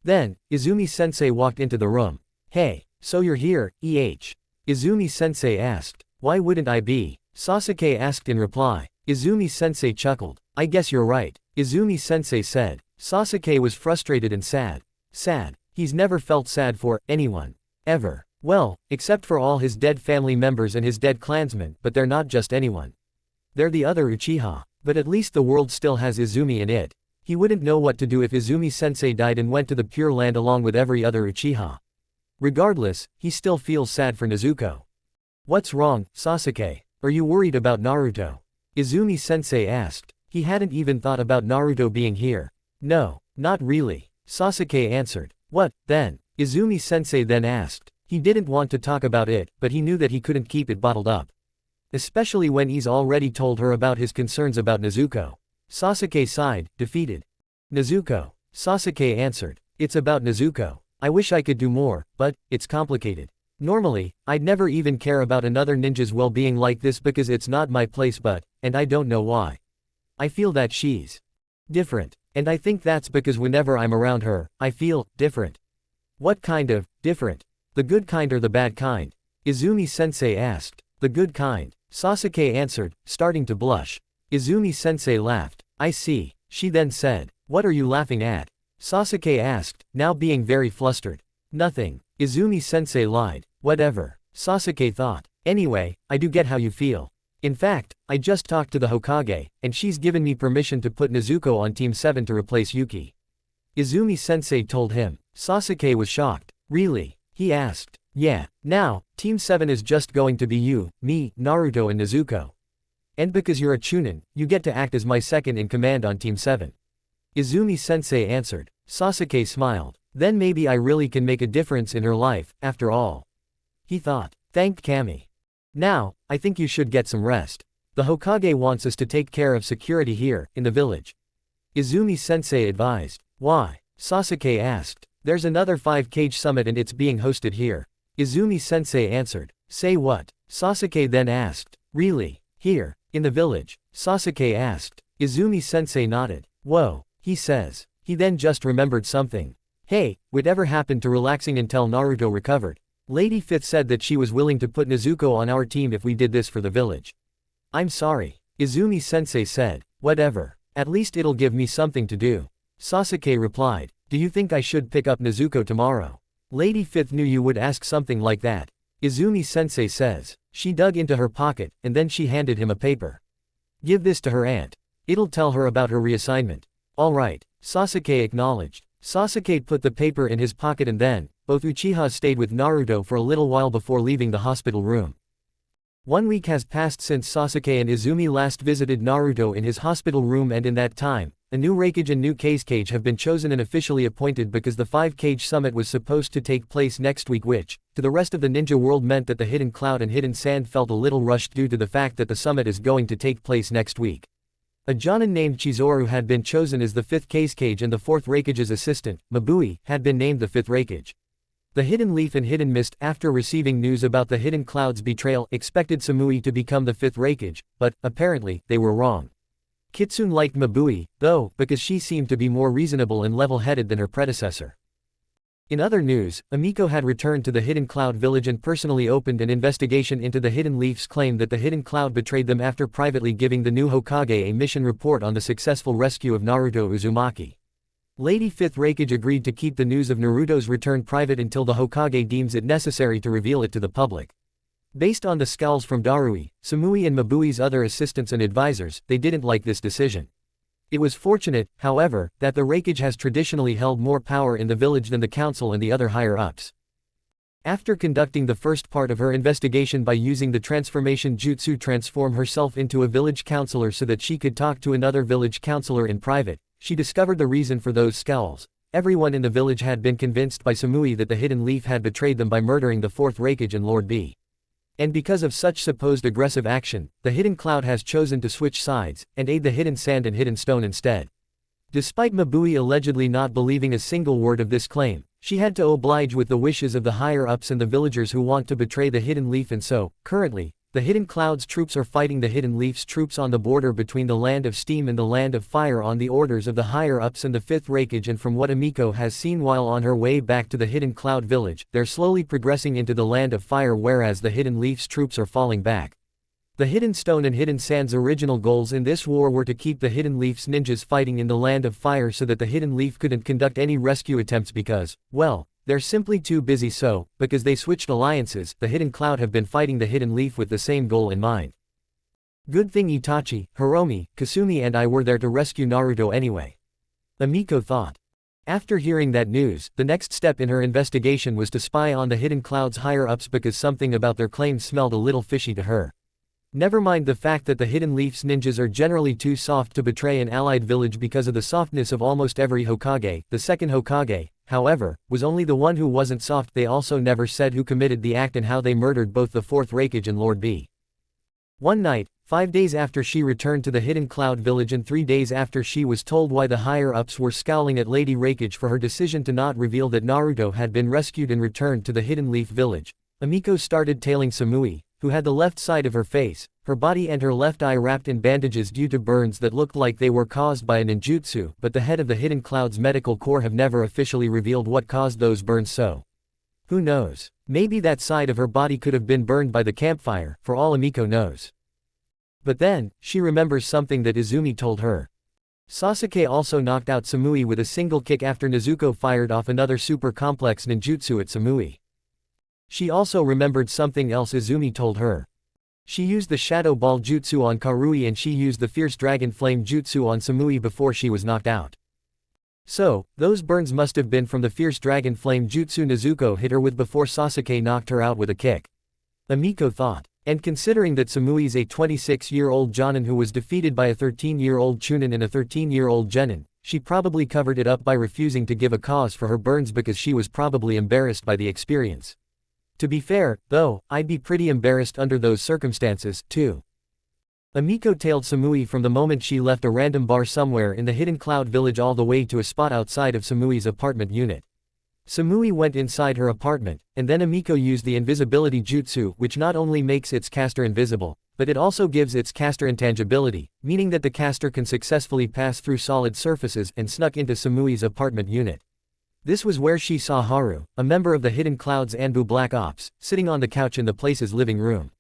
Then, Izumi-sensei walked into the room. Hey, so you're here, Izumi-sensei asked. Why wouldn't I be? Sasuke asked in reply. Izumi-sensei chuckled. I guess you're right, Izumi-sensei said. Sasuke was frustrated and sad. Sad. He's never felt sad for anyone. Ever. Well, except for all his dead family members and his dead clansmen, but they're not just anyone. They're the other Uchiha. But at least the world still has Izumi in it. He wouldn't know what to do if Izumi-sensei died and went to the Pure Land along with every other Uchiha. Regardless, he still feels sad for Nezuko. What's wrong, Sasuke? Are you worried about Naruto? Izumi-sensei asked. He hadn't even thought about Naruto being here. No, not really, Sasuke answered. What, then? Izumi-sensei then asked. He didn't want to talk about it, but he knew that he couldn't keep it bottled up. Especially when he's already told her about his concerns about Nezuko. Sasuke sighed, defeated. Nezuko, Sasuke answered. It's about Nezuko. I wish I could do more, but it's complicated. Normally, I'd never even care about another ninja's well-being like this because it's not my place, and I don't know why. I feel that she's different, and I think that's because whenever I'm around her, I feel different. What kind of different? The good kind or the bad kind? Izumi-sensei asked. The good kind, Sasuke answered, starting to blush. Izumi-sensei laughed. I see, she then said. What are you laughing at? Sasuke asked, now being very flustered. Nothing, Izumi-sensei lied. Whatever, Sasuke thought. Anyway, I do get how you feel. In fact, I just talked to the Hokage, and she's given me permission to put Nezuko on Team 7 to replace Yuki. Izumi-sensei told him. Sasuke was shocked. Really? He asked. Yeah, now, Team 7 is just going to be you, me, Naruto and Nezuko. And because you're a Chunin, you get to act as my second in command on Team 7. Izumi-sensei answered. Sasuke smiled. Then maybe I really can make a difference in her life, after all. He thought. Thanked Kami. Now, I think you should get some rest. The Hokage wants us to take care of security here, in the village. Izumi-sensei advised. Why? Sasuke asked. There's another 5-cage summit and it's being hosted here. Izumi-sensei answered. Say what? Sasuke then asked. Really? Here, in the village? Sasuke asked. Izumi-sensei nodded. Whoa, he says. He then just remembered something. Hey, whatever happened to relaxing until Naruto recovered? Lady Fifth said that she was willing to put Nezuko on our team if we did this for the village. I'm sorry, Izumi-sensei said. Whatever. At least it'll give me something to do. Sasuke replied. Do you think I should pick up Nezuko tomorrow? Lady Fifth knew you would ask something like that. Izumi-sensei says. She dug into her pocket, and then she handed him a paper. Give this to her aunt. It'll tell her about her reassignment. Alright, Sasuke acknowledged. Sasuke put the paper in his pocket and then, both Uchihas stayed with Naruto for a little while before leaving the hospital room. 1 week has passed since Sasuke and Izumi last visited Naruto in his hospital room, and in that time, a new Raikage and new Kazekage have been chosen and officially appointed because the 5-cage summit was supposed to take place next week, which, to the rest of the ninja world, meant that the Hidden Cloud and Hidden Sand felt a little rushed due to the fact that the summit is going to take place next week. A Jonin named Chizuru had been chosen as the 5th Kazekage and the 4th Raikage's assistant, Mabui, had been named the 5th Raikage. The Hidden Leaf and Hidden Mist, after receiving news about the Hidden Cloud's betrayal, expected Samui to become the 5th Raikage, but, apparently, they were wrong. Kitsune liked Mabui, though, because she seemed to be more reasonable and level-headed than her predecessor. In other news, Amiko had returned to the Hidden Cloud village and personally opened an investigation into the Hidden Leaf's claim that the Hidden Cloud betrayed them after privately giving the new Hokage a mission report on the successful rescue of Naruto Uzumaki. Lady 5th Raikage agreed to keep the news of Naruto's return private until the Hokage deems it necessary to reveal it to the public. Based on the scowls from Darui, Samui and Mabui's other assistants and advisors, they didn't like this decision. It was fortunate, however, that the Raikage has traditionally held more power in the village than the council and the other higher-ups. After conducting the first part of her investigation by using the transformation jutsu transform herself into a village councillor so that she could talk to another village councillor in private, she discovered the reason for those scowls. Everyone in the village had been convinced by Samui that the Hidden Leaf had betrayed them by murdering the fourth Raikage and Lord B. And because of such supposed aggressive action, the Hidden Cloud has chosen to switch sides, and aid the Hidden Sand and Hidden Stone instead. Despite Mabui allegedly not believing a single word of this claim, she had to oblige with the wishes of the higher-ups and the villagers who want to betray the Hidden Leaf, and so, currently, the Hidden Cloud's troops are fighting the Hidden Leaf's troops on the border between the Land of Steam and the Land of Fire on the orders of the higher-ups and the Fifth Raikage, and from what Amiko has seen while on her way back to the Hidden Cloud village, they're slowly progressing into the Land of Fire whereas the Hidden Leaf's troops are falling back. The Hidden Stone and Hidden Sand's original goals in this war were to keep the Hidden Leaf's ninjas fighting in the Land of Fire so that the Hidden Leaf couldn't conduct any rescue attempts because, well, they're simply too busy, so, because they switched alliances, the Hidden Cloud have been fighting the Hidden Leaf with the same goal in mind. Good thing Itachi, Hiromi, Kasumi and I were there to rescue Naruto anyway. Amiko thought. After hearing that news, the next step in her investigation was to spy on the Hidden Cloud's higher-ups because something about their claims smelled a little fishy to her. Never mind the fact that the Hidden Leaf's ninjas are generally too soft to betray an allied village because of the softness of almost every Hokage. The second Hokage, however, was only the one who wasn't soft. They also never said who committed the act and how they murdered both the fourth Raikage and Lord B. One night, 5 days after she returned to the Hidden Cloud village and 3 days after she was told why the higher-ups were scowling at Lady Raikage for her decision to not reveal that Naruto had been rescued and returned to the Hidden Leaf village, Amiko started tailing Samui, who had the left side of her face, her body and her left eye wrapped in bandages due to burns that looked like they were caused by a ninjutsu, but the head of the Hidden Cloud's medical corps have never officially revealed what caused those burns, so who knows? Maybe that side of her body could have been burned by the campfire, for all Amiko knows. But then, she remembers something that Izumi told her. Sasuke also knocked out Samui with a single kick after Nezuko fired off another super complex ninjutsu at Samui. She also remembered something else Izumi told her. She used the Shadow Ball Jutsu on Karui and she used the Fierce Dragon Flame Jutsu on Samui before she was knocked out. So, those burns must have been from the Fierce Dragon Flame Jutsu Nezuko hit her with before Sasuke knocked her out with a kick. Amiko thought. And considering that Samui's a 26-year-old Jonin who was defeated by a 13-year-old Chunin and a 13-year-old Genin, she probably covered it up by refusing to give a cause for her burns because she was probably embarrassed by the experience. To be fair, though, I'd be pretty embarrassed under those circumstances, too. Amiko tailed Samui from the moment she left a random bar somewhere in the Hidden Cloud village all the way to a spot outside of Samui's apartment unit. Samui went inside her apartment, and then Amiko used the invisibility jutsu, which not only makes its caster invisible, but it also gives its caster intangibility, meaning that the caster can successfully pass through solid surfaces, and snuck into Samui's apartment unit. This was where she saw Haru, a member of the Hidden Cloud's Anbu Black Ops, sitting on the couch in the place's living room.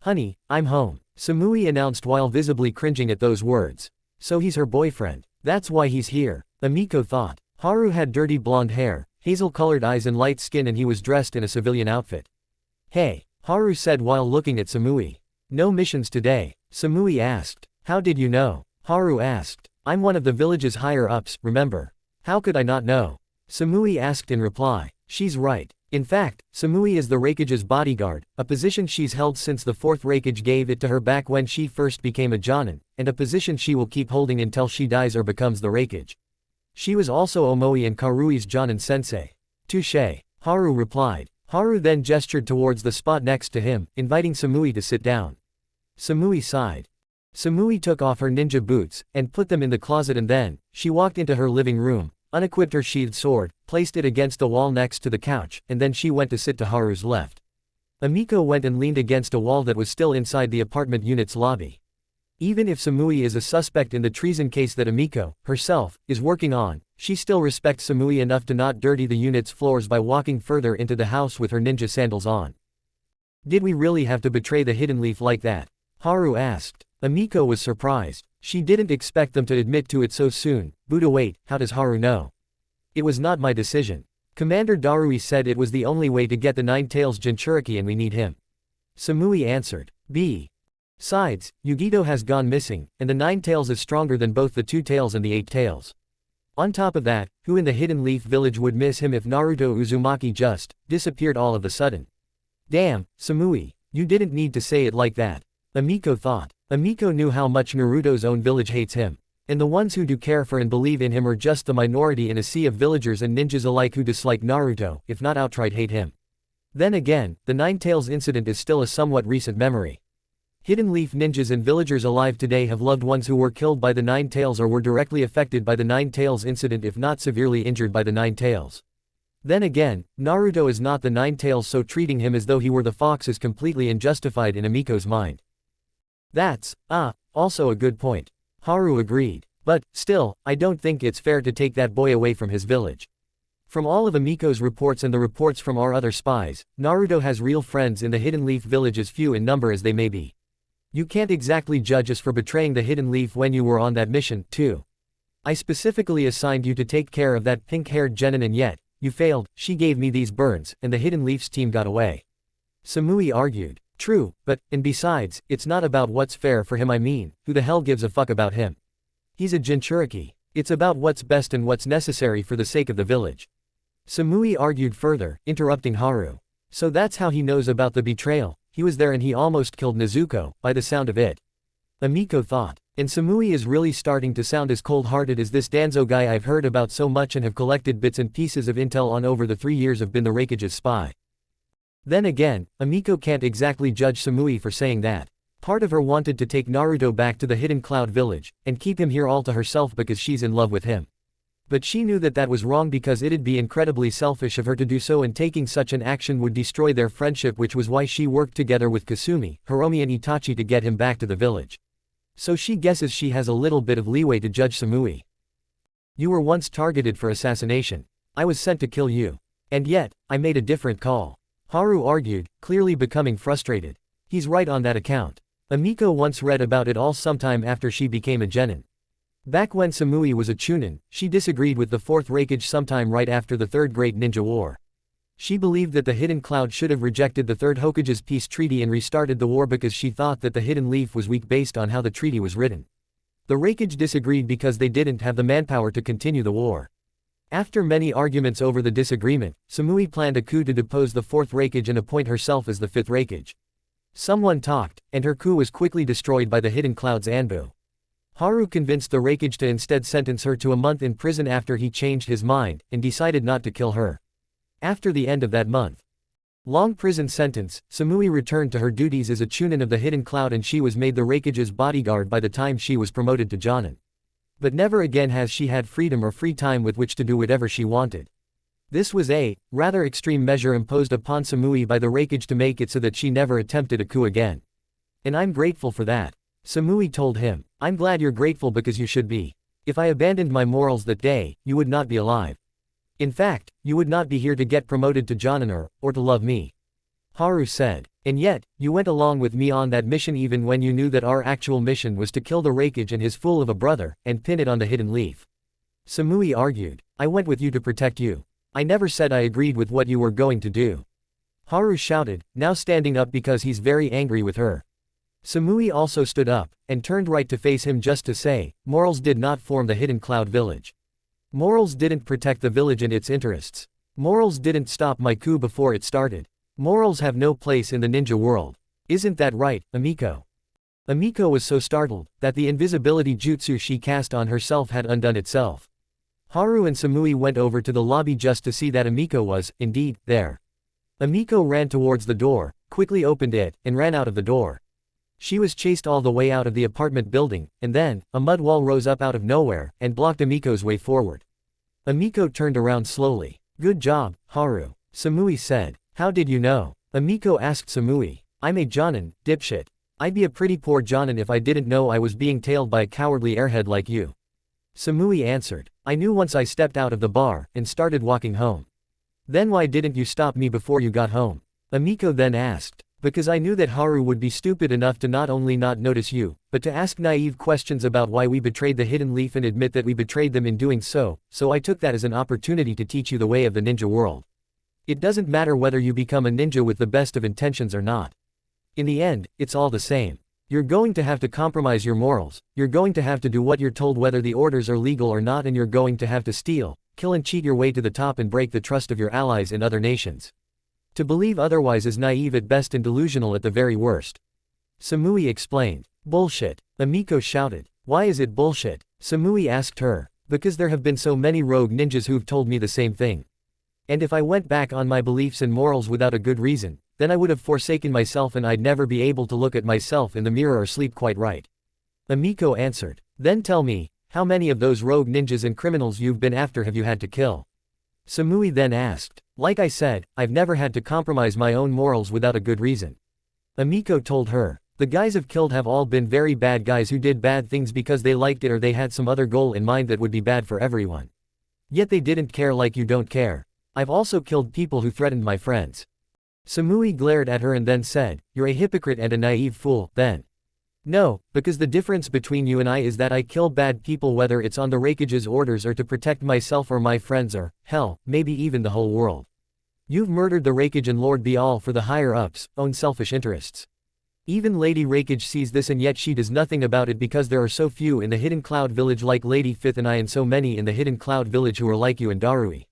"Honey, I'm home," Samui announced while visibly cringing at those words. So he's her boyfriend. That's why he's here, Amiko thought. Haru had dirty blonde hair, hazel-colored eyes and light skin, and he was dressed in a civilian outfit. "Hey," Haru said while looking at Samui. "No missions today?" Samui asked. "How did you know?" Haru asked. "I'm one of the village's higher-ups, remember?" "How could I not know?" Samui asked in reply. She's right. In fact, Samui is the Raikage's bodyguard, a position she's held since the fourth Raikage gave it to her back when she first became a Jonin, and a position she will keep holding until she dies or becomes the Raikage. She was also Omoi and Karui's Jonin sensei. "Touché," Haru replied. Haru then gestured towards the spot next to him, inviting Samui to sit down. Samui sighed. Samui took off her ninja boots, and put them in the closet, and then, she walked into her living room, unequipped her sheathed sword, placed it against the wall next to the couch, and then she went to sit to Haru's left. Amiko went and leaned against a wall that was still inside the apartment unit's lobby. Even if Samui is a suspect in the treason case that Amiko, herself, is working on, she still respects Samui enough to not dirty the unit's floors by walking further into the house with her ninja sandals on. "Did we really have to betray the Hidden Leaf like that?" Haru asked. Amiko was surprised. She didn't expect them to admit to it so soon. Buddha, wait, how does Haru know? "It was not my decision. Commander Darui said it was the only way to get the Nine Tails Jinchuriki and we need him." Samui answered. Besides, Yugito has gone missing, and the 9 tails is stronger than both the 2 tails and the 8 tails. On top of that, who in the Hidden Leaf village would miss him if Naruto Uzumaki just disappeared all of a sudden? Damn, Samui, you didn't need to say it like that. Amiko thought. Amiko knew how much Naruto's own village hates him. And the ones who do care for and believe in him are just the minority in a sea of villagers and ninjas alike who dislike Naruto, if not outright hate him. Then again, the 9 tails incident is still a somewhat recent memory. Hidden Leaf ninjas and villagers alive today have loved ones who were killed by the 9 tails or were directly affected by the 9 tails incident if not severely injured by the 9 tails. Then again, Naruto is not the 9 tails, so treating him as though he were the fox is completely unjustified in Amiko's mind. That's, also a good point. Haru agreed. But, still, I don't think it's fair to take that boy away from his village. From all of Amiko's reports and the reports from our other spies, Naruto has real friends in the Hidden Leaf village, as few in number as they may be. You can't exactly judge us for betraying the Hidden Leaf when you were on that mission, too. I specifically assigned you to take care of that pink-haired genin and yet, you failed. She gave me these burns, and the Hidden Leaf's team got away. Samui argued. True, and besides, it's not about what's fair for him. I mean, who the hell gives a fuck about him? He's a Jinchuriki. It's about what's best and what's necessary for the sake of the village. Samui argued further, interrupting Haru. So that's how he knows about the betrayal. He was there and he almost killed Nezuko, by the sound of it. Amiko thought. And Samui is really starting to sound as cold-hearted as this Danzo guy I've heard about so much and have collected bits and pieces of intel on over the 3 years I've been the Raikage's spy. Then again, Amiko can't exactly judge Samui for saying that. Part of her wanted to take Naruto back to the Hidden Cloud village, and keep him here all to herself because she's in love with him. But she knew that that was wrong because it'd be incredibly selfish of her to do so, and taking such an action would destroy their friendship, which was why she worked together with Kasumi, Hiromi and Itachi to get him back to the village. So she guesses she has a little bit of leeway to judge Samui. You were once targeted for assassination. I was sent to kill you. And yet, I made a different call. Haru argued, clearly becoming frustrated. He's right on that account. Amiko once read about it all sometime after she became a genin. Back when Samui was a chunin, she disagreed with the 4th Raikage sometime right after the 3rd Great Ninja War. She believed that the Hidden Cloud should have rejected the 3rd Hokage's peace treaty and restarted the war because she thought that the Hidden Leaf was weak based on how the treaty was written. The Raikage disagreed because they didn't have the manpower to continue the war. After many arguments over the disagreement, Samui planned a coup to depose the 4th Raikage and appoint herself as the 5th Raikage. Someone talked, and her coup was quickly destroyed by the Hidden Cloud's Anbu. Haru convinced the Raikage to instead sentence her to a month in prison after he changed his mind, and decided not to kill her. After the end of that month-long prison sentence, Samui returned to her duties as a chunin of the Hidden Cloud, and she was made the Raikage's bodyguard by the time she was promoted to jonin. But never again has she had freedom or free time with which to do whatever she wanted. This was a rather extreme measure imposed upon Samui by the Raikage to make it so that she never attempted a coup again. And I'm grateful for that. Samui told him. I'm glad you're grateful because you should be. If I abandoned my morals that day, you would not be alive. In fact, you would not be here to get promoted to jonin or to love me. Haru said. And yet, you went along with me on that mission even when you knew that our actual mission was to kill the Raikage and his fool of a brother, and pin it on the Hidden Leaf. Samui argued. I went with you to protect you. I never said I agreed with what you were going to do. Haru shouted, now standing up because he's very angry with her. Samui also stood up, and turned right to face him just to say, morals did not form the Hidden Cloud village. Morals didn't protect the village and its interests. Morals didn't stop my coup before it started. Morals have no place in the ninja world. Isn't that right, Amiko? Amiko was so startled, that the invisibility jutsu she cast on herself had undone itself. Haru and Samui went over to the lobby just to see that Amiko was, indeed, there. Amiko ran towards the door, quickly opened it, and ran out of the door. She was chased all the way out of the apartment building, and then, a mud wall rose up out of nowhere, and blocked Amiko's way forward. Amiko turned around slowly. Good job, Haru. Samui said. How did you know? Amiko asked Samui. I'm a jonin, dipshit. I'd be a pretty poor jonin if I didn't know I was being tailed by a cowardly airhead like you. Samui answered. I knew once I stepped out of the bar, and started walking home. Then why didn't you stop me before you got home? Amiko then asked. Because I knew that Haru would be stupid enough to not only not notice you, but to ask naive questions about why we betrayed the Hidden Leaf and admit that we betrayed them in doing so I took that as an opportunity to teach you the way of the ninja world. It doesn't matter whether you become a ninja with the best of intentions or not. In the end, it's all the same. You're going to have to compromise your morals, you're going to have to do what you're told whether the orders are legal or not, and you're going to have to steal, kill and cheat your way to the top and break the trust of your allies in other nations. To believe otherwise is naive at best and delusional at the very worst. Samui explained. Bullshit. Amiko shouted. Why is it bullshit? Samui asked her. Because there have been so many rogue ninjas who've told me the same thing. And if I went back on my beliefs and morals without a good reason, then I would have forsaken myself and I'd never be able to look at myself in the mirror or sleep quite right. Amiko answered. Then tell me, how many of those rogue ninjas and criminals you've been after have you had to kill? Samui then asked. Like I said, I've never had to compromise my own morals without a good reason. Amiko told her. The guys I've killed have all been very bad guys who did bad things because they liked it or they had some other goal in mind that would be bad for everyone. Yet they didn't care like you don't care. I've also killed people who threatened my friends. Samui glared at her and then said, You're a hypocrite and a naive fool, then. No, because the difference between you and I is that I kill bad people whether it's on the Raikage's orders or to protect myself or my friends or, hell, maybe even the whole world. You've murdered the Raikage and Lord Baal for the higher-ups' own selfish interests. Even Lady Raikage sees this and yet she does nothing about it because there are so few in the Hidden Cloud Village like Lady Fifth and I and so many in the Hidden Cloud Village who are like you and Darui.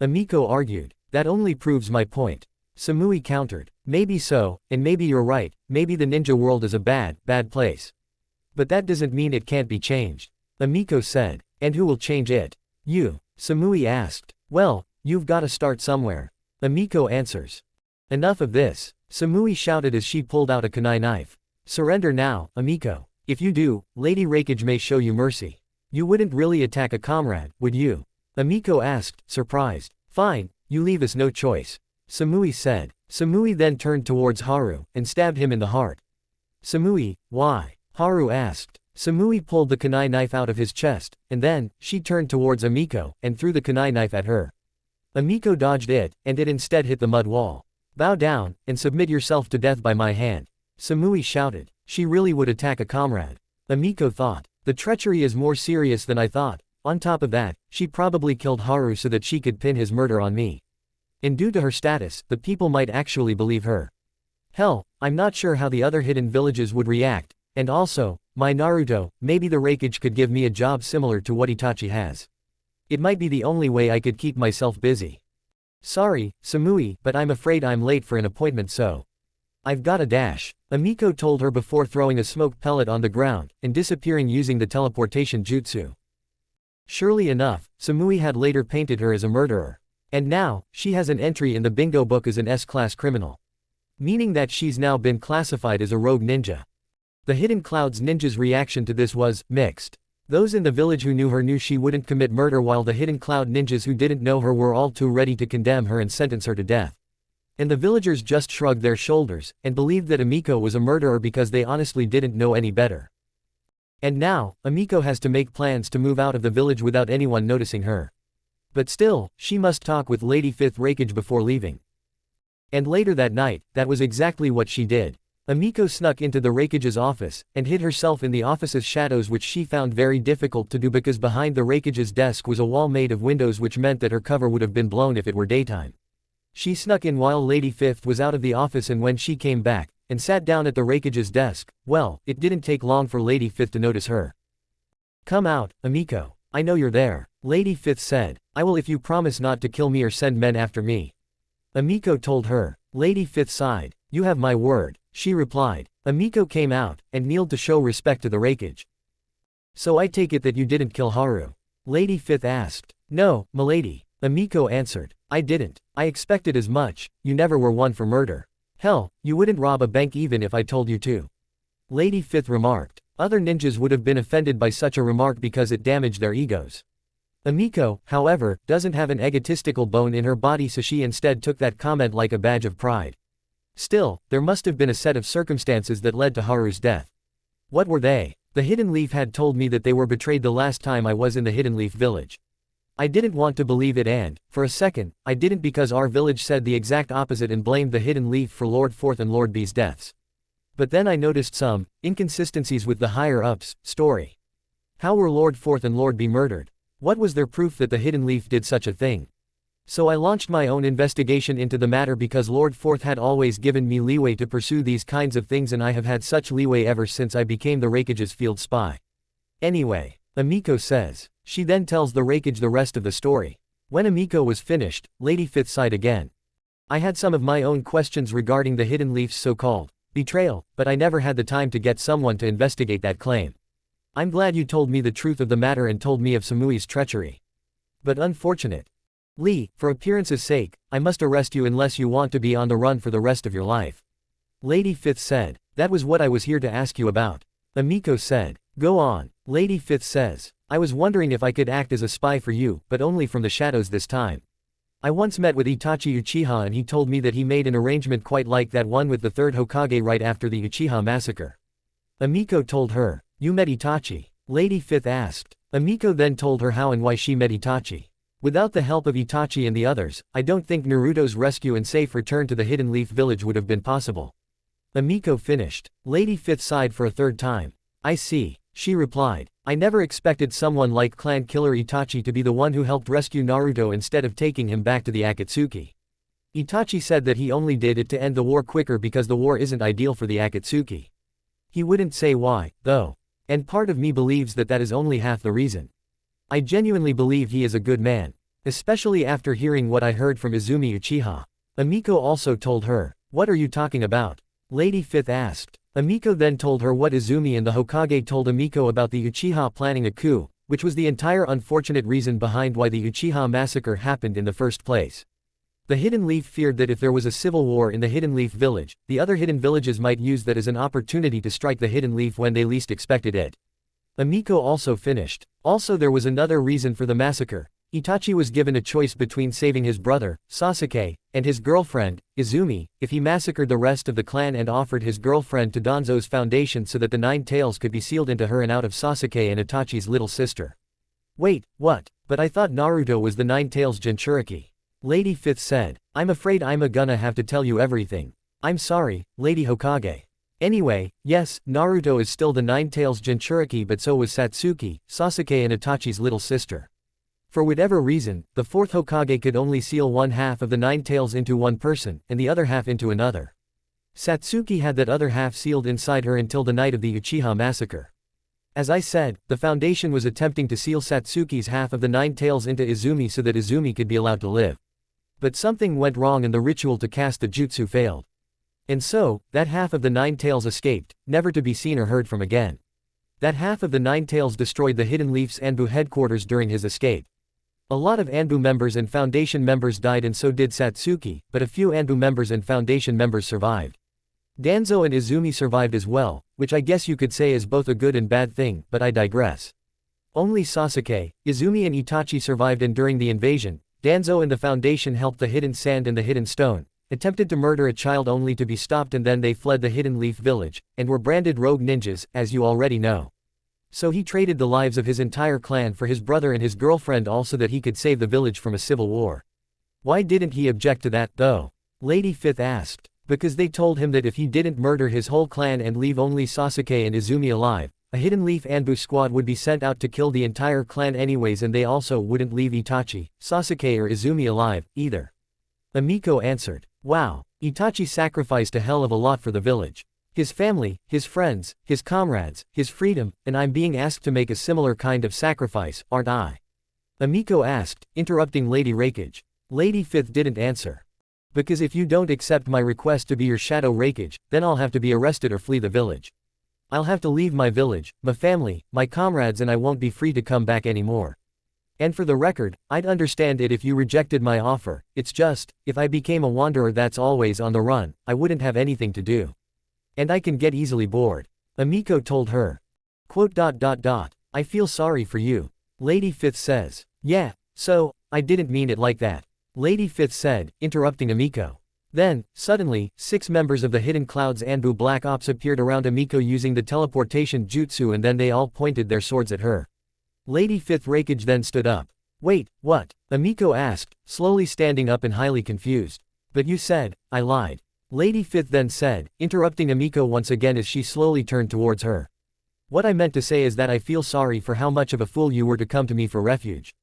Amiko argued. That only proves my point. Samui countered. Maybe so, and maybe you're right, maybe the ninja world is a bad place. But that doesn't mean it can't be changed. Amiko said. And who will change it? You. Samui asked. Well, you've gotta start somewhere. Amiko answers. Enough of this. Samui shouted as she pulled out a kunai knife. Surrender now, Amiko. If you do, Lady Raikage may show you mercy. You wouldn't really attack a comrade, would you? Amiko asked, surprised. Fine, you leave us no choice. Samui said. Samui then turned towards Haru, and stabbed him in the heart. Samui, why? Haru asked. Samui pulled the kunai knife out of his chest, and then, she turned towards Amiko, and threw the kunai knife at her. Amiko dodged it, and it instead hit the mud wall. Bow down, and submit yourself to death by my hand. Samui shouted. She really would attack a comrade. Amiko thought. The treachery is more serious than I thought. On top of that, she probably killed Haru so that she could pin his murder on me. And due to her status, the people might actually believe her. Hell, I'm not sure how the other hidden villages would react, and also, my Naruto, maybe the Raikage could give me a job similar to what Itachi has. It might be the only way I could keep myself busy. Sorry, Samui, but I'm afraid I'm late for an appointment so. I've got a dash. Amiko told her before throwing a smoke pellet on the ground, and disappearing using the teleportation jutsu. Surely enough, Samui had later painted her as a murderer. And now, she has an entry in the bingo book as an S-class criminal. Meaning that she's now been classified as a rogue ninja. The Hidden Clouds ninja's reaction to this was mixed. Those in the village who knew her knew she wouldn't commit murder while the Hidden Cloud ninjas who didn't know her were all too ready to condemn her and sentence her to death. And the villagers just shrugged their shoulders, and believed that Amiko was a murderer because they honestly didn't know any better. And now, Amiko has to make plans to move out of the village without anyone noticing her. But still, she must talk with Lady Fifth Raikage before leaving. And later that night, that was exactly what she did. Amiko snuck into the Raikage's office, and hid herself in the office's shadows, which she found very difficult to do because behind the Raikage's desk was a wall made of windows, which meant that her cover would have been blown if it were daytime. She snuck in while Lady Fifth was out of the office, and when she came back, and sat down at the Raikage's desk, well, it didn't take long for Lady Fifth to notice her. Come out, Amiko. I know you're there. Lady Fifth said. I will if you promise not to kill me or send men after me. Amiko told her. Lady Fifth sighed. You have my word, she replied. Amiko came out, and kneeled to show respect to the Raikage. So I take it that you didn't kill Haru? Lady Fifth asked. No, milady. Amiko answered. I didn't. I expected as much, you never were one for murder. Hell, you wouldn't rob a bank even if I told you to. Lady Fifth remarked. Other ninjas would have been offended by such a remark because it damaged their egos. Amiko, however, doesn't have an egotistical bone in her body, so she instead took that comment like a badge of pride. Still, there must have been a set of circumstances that led to Haru's death. What were they? The Hidden Leaf had told me that they were betrayed the last time I was in the Hidden Leaf village. I didn't want to believe it, and, for a second, I didn't, because our village said the exact opposite and blamed the Hidden Leaf for Lord Fourth and Lord B's deaths. But then I noticed some inconsistencies with the higher-ups' story. How were Lord Fourth and Lord B murdered? What was their proof that the Hidden Leaf did such a thing? So I launched my own investigation into the matter because Lord Fourth had always given me leeway to pursue these kinds of things and I have had such leeway ever since I became the Raikage's field spy. Anyway, Amiko says. She then tells the Raikage the rest of the story. When Amiko was finished, Lady Fifth sighed again. I had some of my own questions regarding the Hidden Leaf's so-called betrayal, but I never had the time to get someone to investigate that claim. I'm glad you told me the truth of the matter and told me of Samui's treachery. But unfortunately, for appearance's sake, I must arrest you unless you want to be on the run for the rest of your life. Lady Fifth said, that was what I was here to ask you about. Amiko said, go on. Lady Fifth says, I was wondering if I could act as a spy for you, but only from the shadows this time. I once met with Itachi Uchiha and he told me that he made an arrangement quite like that one with the third Hokage right after the Uchiha massacre. Amiko told her, you met Itachi? Lady Fifth asked. Amiko then told her how and why she met Itachi. Without the help of Itachi and the others, I don't think Naruto's rescue and safe return to the Hidden Leaf village would have been possible. Amiko finished. Lady Fifth sighed for a third time. I see. She replied. I never expected someone like clan killer Itachi to be the one who helped rescue Naruto instead of taking him back to the Akatsuki. Itachi said that he only did it to end the war quicker because the war isn't ideal for the Akatsuki. He wouldn't say why, though. And part of me believes that that is only half the reason. I genuinely believe he is a good man. Especially after hearing what I heard from Izumi Uchiha. Amiko also told her, what are you talking about? Lady Fifth asked. Amiko then told her what Izumi and the Hokage told Amiko about the Uchiha planning a coup, which was the entire unfortunate reason behind why the Uchiha massacre happened in the first place. The Hidden Leaf feared that if there was a civil war in the Hidden Leaf village, the other hidden villages might use that as an opportunity to strike the Hidden Leaf when they least expected it. Amiko also finished. Also there was another reason for the massacre. Itachi was given a choice between saving his brother, Sasuke, and his girlfriend, Izumi, if he massacred the rest of the clan and offered his girlfriend to Danzo's foundation so that the 9 tails could be sealed into her and out of Sasuke and Itachi's little sister. Wait, what? But I thought Naruto was the 9 tails Jinchuriki. Lady Fifth said, I'm afraid I'm gonna have to tell you everything. I'm sorry, Lady Hokage. Anyway, yes, Naruto is still the 9 tails Jinchuriki but so was Satsuki, Sasuke and Itachi's little sister. For whatever reason, the 4th Hokage could only seal one half of the 9 tails into one person, and the other half into another. Satsuki had that other half sealed inside her until the night of the Uchiha massacre. As I said, the Foundation was attempting to seal Satsuki's half of the 9 tails into Izumi so that Izumi could be allowed to live. But something went wrong and the ritual to cast the jutsu failed. And so, that half of the 9 tails escaped, never to be seen or heard from again. That half of the 9 tails destroyed the Hidden Leaf's Anbu headquarters during his escape. A lot of Anbu members and Foundation members died and so did Satsuki, but a few Anbu members and Foundation members survived. Danzo and Izumi survived as well, which I guess you could say is both a good and bad thing, but I digress. Only Sasuke, Izumi and Itachi survived and during the invasion, Danzo and the Foundation helped the Hidden Sand and the Hidden Stone, attempted to murder a child only to be stopped and then they fled the Hidden Leaf village, and were branded rogue ninjas, as you already know. So he traded the lives of his entire clan for his brother and his girlfriend also that he could save the village from a civil war. Why didn't he object to that, though? Lady Fifth asked. Because they told him that if he didn't murder his whole clan and leave only Sasuke and Izumi alive, a Hidden Leaf Anbu squad would be sent out to kill the entire clan anyways and they also wouldn't leave Itachi, Sasuke or Izumi alive, either. Amiko answered. Wow, Itachi sacrificed a hell of a lot for the village. His family, his friends, his comrades, his freedom, and I'm being asked to make a similar kind of sacrifice, aren't I? Amiko asked, interrupting Lady Raikage. Lady Fifth didn't answer. Because if you don't accept my request to be your shadow Raikage, then I'll have to be arrested or flee the village. I'll have to leave my village, my family, my comrades and I won't be free to come back anymore. And for the record, I'd understand it if you rejected my offer, it's just, if I became a wanderer that's always on the run, I wouldn't have anything to do. And I can get easily bored. Amiko told her. I feel sorry for you. Lady Fifth says. Yeah, so, I didn't mean it like that. Lady Fifth said, interrupting Amiko. Then, suddenly, 6 members of the Hidden Cloud's Anbu Black Ops appeared around Amiko using the teleportation jutsu and then they all pointed their swords at her. Lady Fifth Raikage then stood up. Wait, what? Amiko asked, slowly standing up and highly confused. But you said, I lied. Lady Fifth then said, interrupting Amiko once again as she slowly turned towards her. What I meant to say is that I feel sorry for how much of a fool you were to come to me for refuge.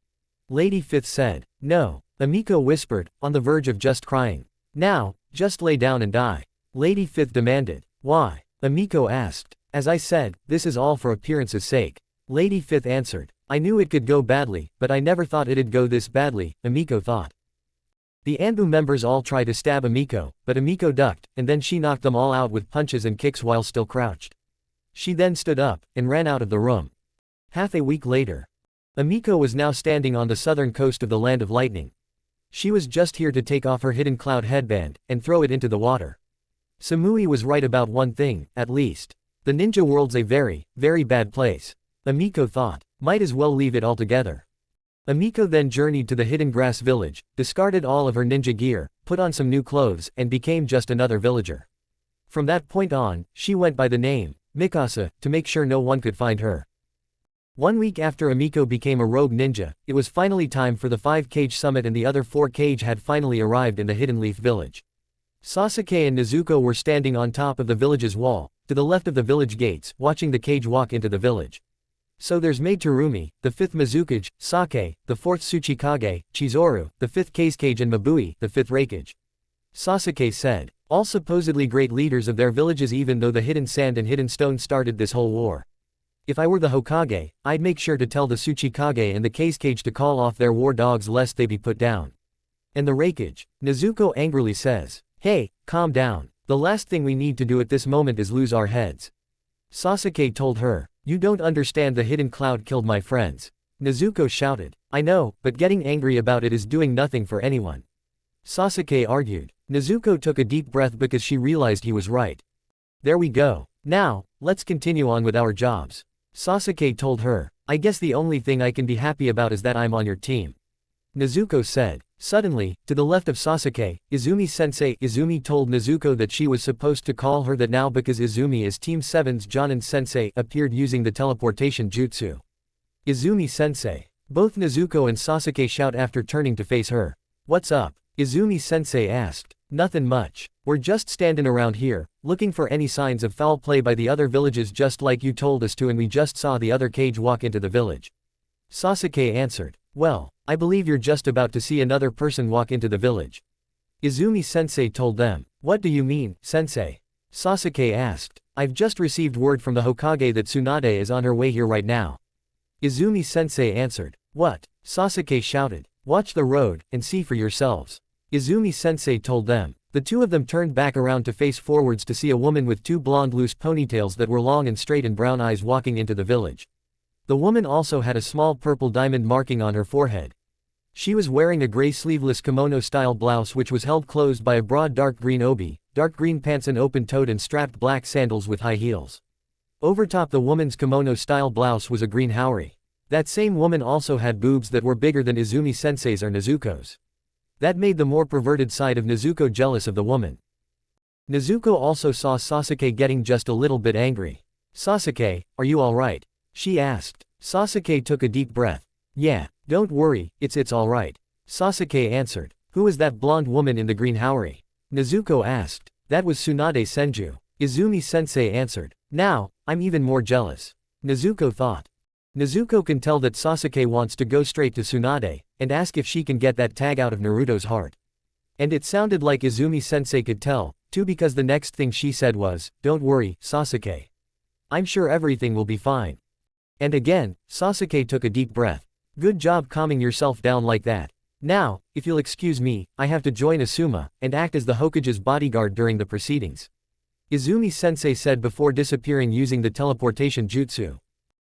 Lady Fifth said. No. Amiko whispered, on the verge of just crying. Now, just lay down and die. Lady Fifth demanded. Why? Amiko asked. As I said, this is all for appearance's sake. Lady Fifth answered. I knew it could go badly, but I never thought it'd go this badly, Amiko thought. The Anbu members all tried to stab Amiko, but Amiko ducked, and then she knocked them all out with punches and kicks while still crouched. She then stood up, and ran out of the room. Half a week later. Amiko was now standing on the southern coast of the Land of Lightning. She was just here to take off her hidden cloud headband, and throw it into the water. Samui was right about one thing, at least. The ninja world's a very, very bad place. Amiko thought. Might as well leave it altogether. Amiko then journeyed to the hidden grass village, discarded all of her ninja gear, put on some new clothes, and became just another villager. From that point on, she went by the name, Mikasa, to make sure no one could find her. 1 week after Amiko became a rogue ninja, it was finally time for the 5-cage summit and the other 4-cage had finally arrived in the Hidden Leaf village. Sasuke and Nezuko were standing on top of the village's wall, to the left of the village gates, watching the cage walk into the village. So there's Maid Terumi, the 5th Mizukage, Sake, the 4th Tsuchikage, Chizuru, the 5th Kazekage and Mabui, the 5th Raikage. Sasuke said. All supposedly great leaders of their villages even though the Hidden Sand and Hidden Stone started this whole war. If I were the Hokage, I'd make sure to tell the Tsuchikage and the Kazekage to call off their war dogs lest they be put down. And the Raikage. Nezuko angrily says. Hey, calm down. The last thing we need to do at this moment is lose our heads. Sasuke told her. You don't understand, the hidden cloud killed my friends. Nezuko shouted. I know, but getting angry about it is doing nothing for anyone. Sasuke argued. Nezuko took a deep breath because she realized he was right. There we go. Now, let's continue on with our jobs. Sasuke told her. I guess the only thing I can be happy about is that I'm on your team. Nezuko said. Suddenly, to the left of Sasuke, Izumi-sensei. Izumi told Nezuko that she was supposed to call her that now because Izumi is Team 7's Jonin-sensei appeared using the teleportation jutsu. Izumi-sensei. Both Nezuko and Sasuke shout after turning to face her. What's up? Izumi-sensei asked. Nothing much. We're just standing around here, looking for any signs of foul play by the other villages just like you told us to, and we just saw the other cage walk into the village. Sasuke answered. Well, I believe you're just about to see another person walk into the village. Izumi-sensei told them. What do you mean, sensei? Sasuke asked. I've just received word from the Hokage that Tsunade is on her way here right now. Izumi-sensei answered. What? Sasuke shouted. Watch the road, and see for yourselves. Izumi-sensei told them. The two of them turned back around to face forwards to see a woman with two blonde loose ponytails that were long and straight and brown eyes walking into the village. The woman also had a small purple diamond marking on her forehead. She was wearing a gray sleeveless kimono-style blouse which was held closed by a broad dark green obi, dark green pants and open-toed and strapped black sandals with high heels. Overtop the woman's kimono-style blouse was a green haori. That same woman also had boobs that were bigger than Izumi-sensei's or Nezuko's. That made the more perverted side of Nezuko jealous of the woman. Nezuko also saw Sasuke getting just a little bit angry. Sasuke, are you alright? She asked. Sasuke took a deep breath. Yeah, don't worry, it's alright. Sasuke answered. Who is that blonde woman in the green haori? Nezuko asked. That was Tsunade Senju. Izumi-sensei answered. Now, I'm even more jealous. Nezuko thought. Nezuko can tell that Sasuke wants to go straight to Tsunade, and ask if she can get that tag out of Naruto's heart. And it sounded like Izumi-sensei could tell, too, because the next thing she said was, don't worry, Sasuke. I'm sure everything will be fine. And again, Sasuke took a deep breath. Good job calming yourself down like that. Now, if you'll excuse me, I have to join Asuma, and act as the Hokage's bodyguard during the proceedings. Izumi-sensei said before disappearing using the teleportation jutsu.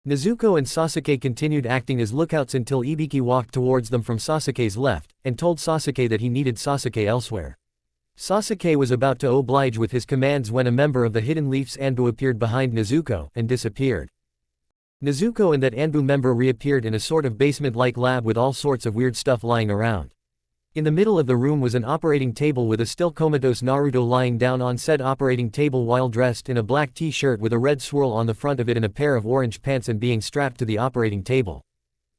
Nezuko and Sasuke continued acting as lookouts until Ibiki walked towards them from Sasuke's left, and told Sasuke that he needed Sasuke elsewhere. Sasuke was about to oblige with his commands when a member of the Hidden Leaf's Anbu appeared behind Nezuko, and disappeared. Nezuko and that Anbu member reappeared in a sort of basement-like lab with all sorts of weird stuff lying around. In the middle of the room was an operating table with a still comatose Naruto lying down on said operating table while dressed in a black t-shirt with a red swirl on the front of it and a pair of orange pants and being strapped to the operating table.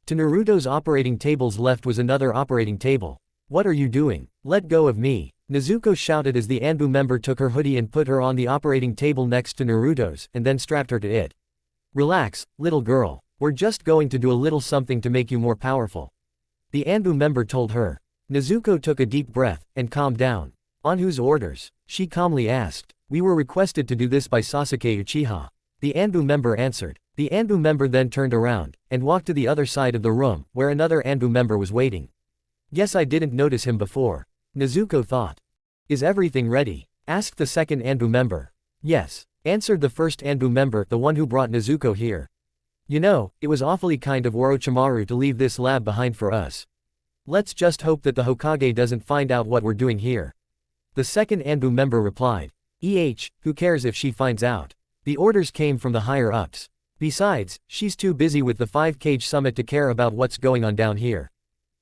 To Naruto's operating table's left was another operating table. What are you doing? Let go of me. Nezuko shouted as the Anbu member took her hoodie and put her on the operating table next to Naruto's, and then strapped her to it. Relax, little girl. We're just going to do a little something to make you more powerful. the Anbu member told her. Nezuko took a deep breath, and calmed down. On whose orders? She calmly asked. We were requested to do this by Sasuke Uchiha. The Anbu member answered. The Anbu member then turned around, and walked to the other side of the room, where another Anbu member was waiting. Guess I didn't notice him before, Nezuko thought. Is everything ready? Asked the second Anbu member. Yes, answered the first Anbu member, the one who brought Nezuko here. You know, it was awfully kind of Orochimaru to leave this lab behind for us. Let's just hope that the Hokage doesn't find out what we're doing here. The second Anbu member replied. Who cares if she finds out? The orders came from the higher-ups. Besides, she's too busy with the 5-cage summit to care about what's going on down here.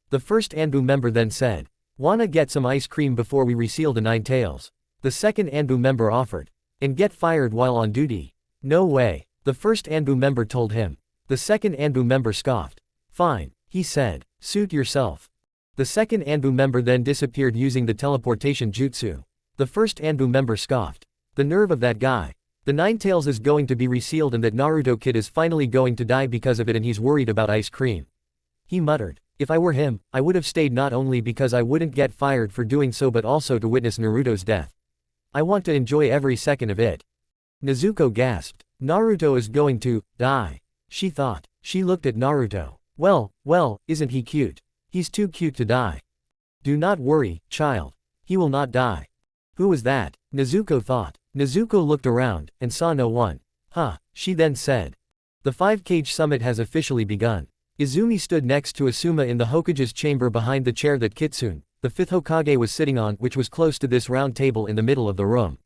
The first Anbu member then said. Wanna get some ice cream before we reseal the 9 tails? The second Anbu member offered. And get fired while on duty? No way, the first Anbu member told him. The second Anbu member scoffed. Fine, he said. Suit yourself. The second Anbu member then disappeared using the teleportation jutsu. The first Anbu member scoffed. The nerve of that guy. The 9 tails is going to be resealed and that Naruto kid is finally going to die because of it and he's worried about ice cream. He muttered. If I were him, I would have stayed not only because I wouldn't get fired for doing so but also to witness Naruto's death. I want to enjoy every second of it. Nezuko gasped. Naruto is going to die. She thought. She looked at Naruto. Well, isn't he cute? He's too cute to die. Do not worry, child. He will not die. Who was that? Nezuko thought. Nezuko looked around, and saw no one. She then said. The 5-cage summit has officially begun. Izumi stood next to Asuma in the Hokage's chamber behind the chair that Kitsune, the 5th Hokage, was sitting on, which was close to this round table in the middle of the room.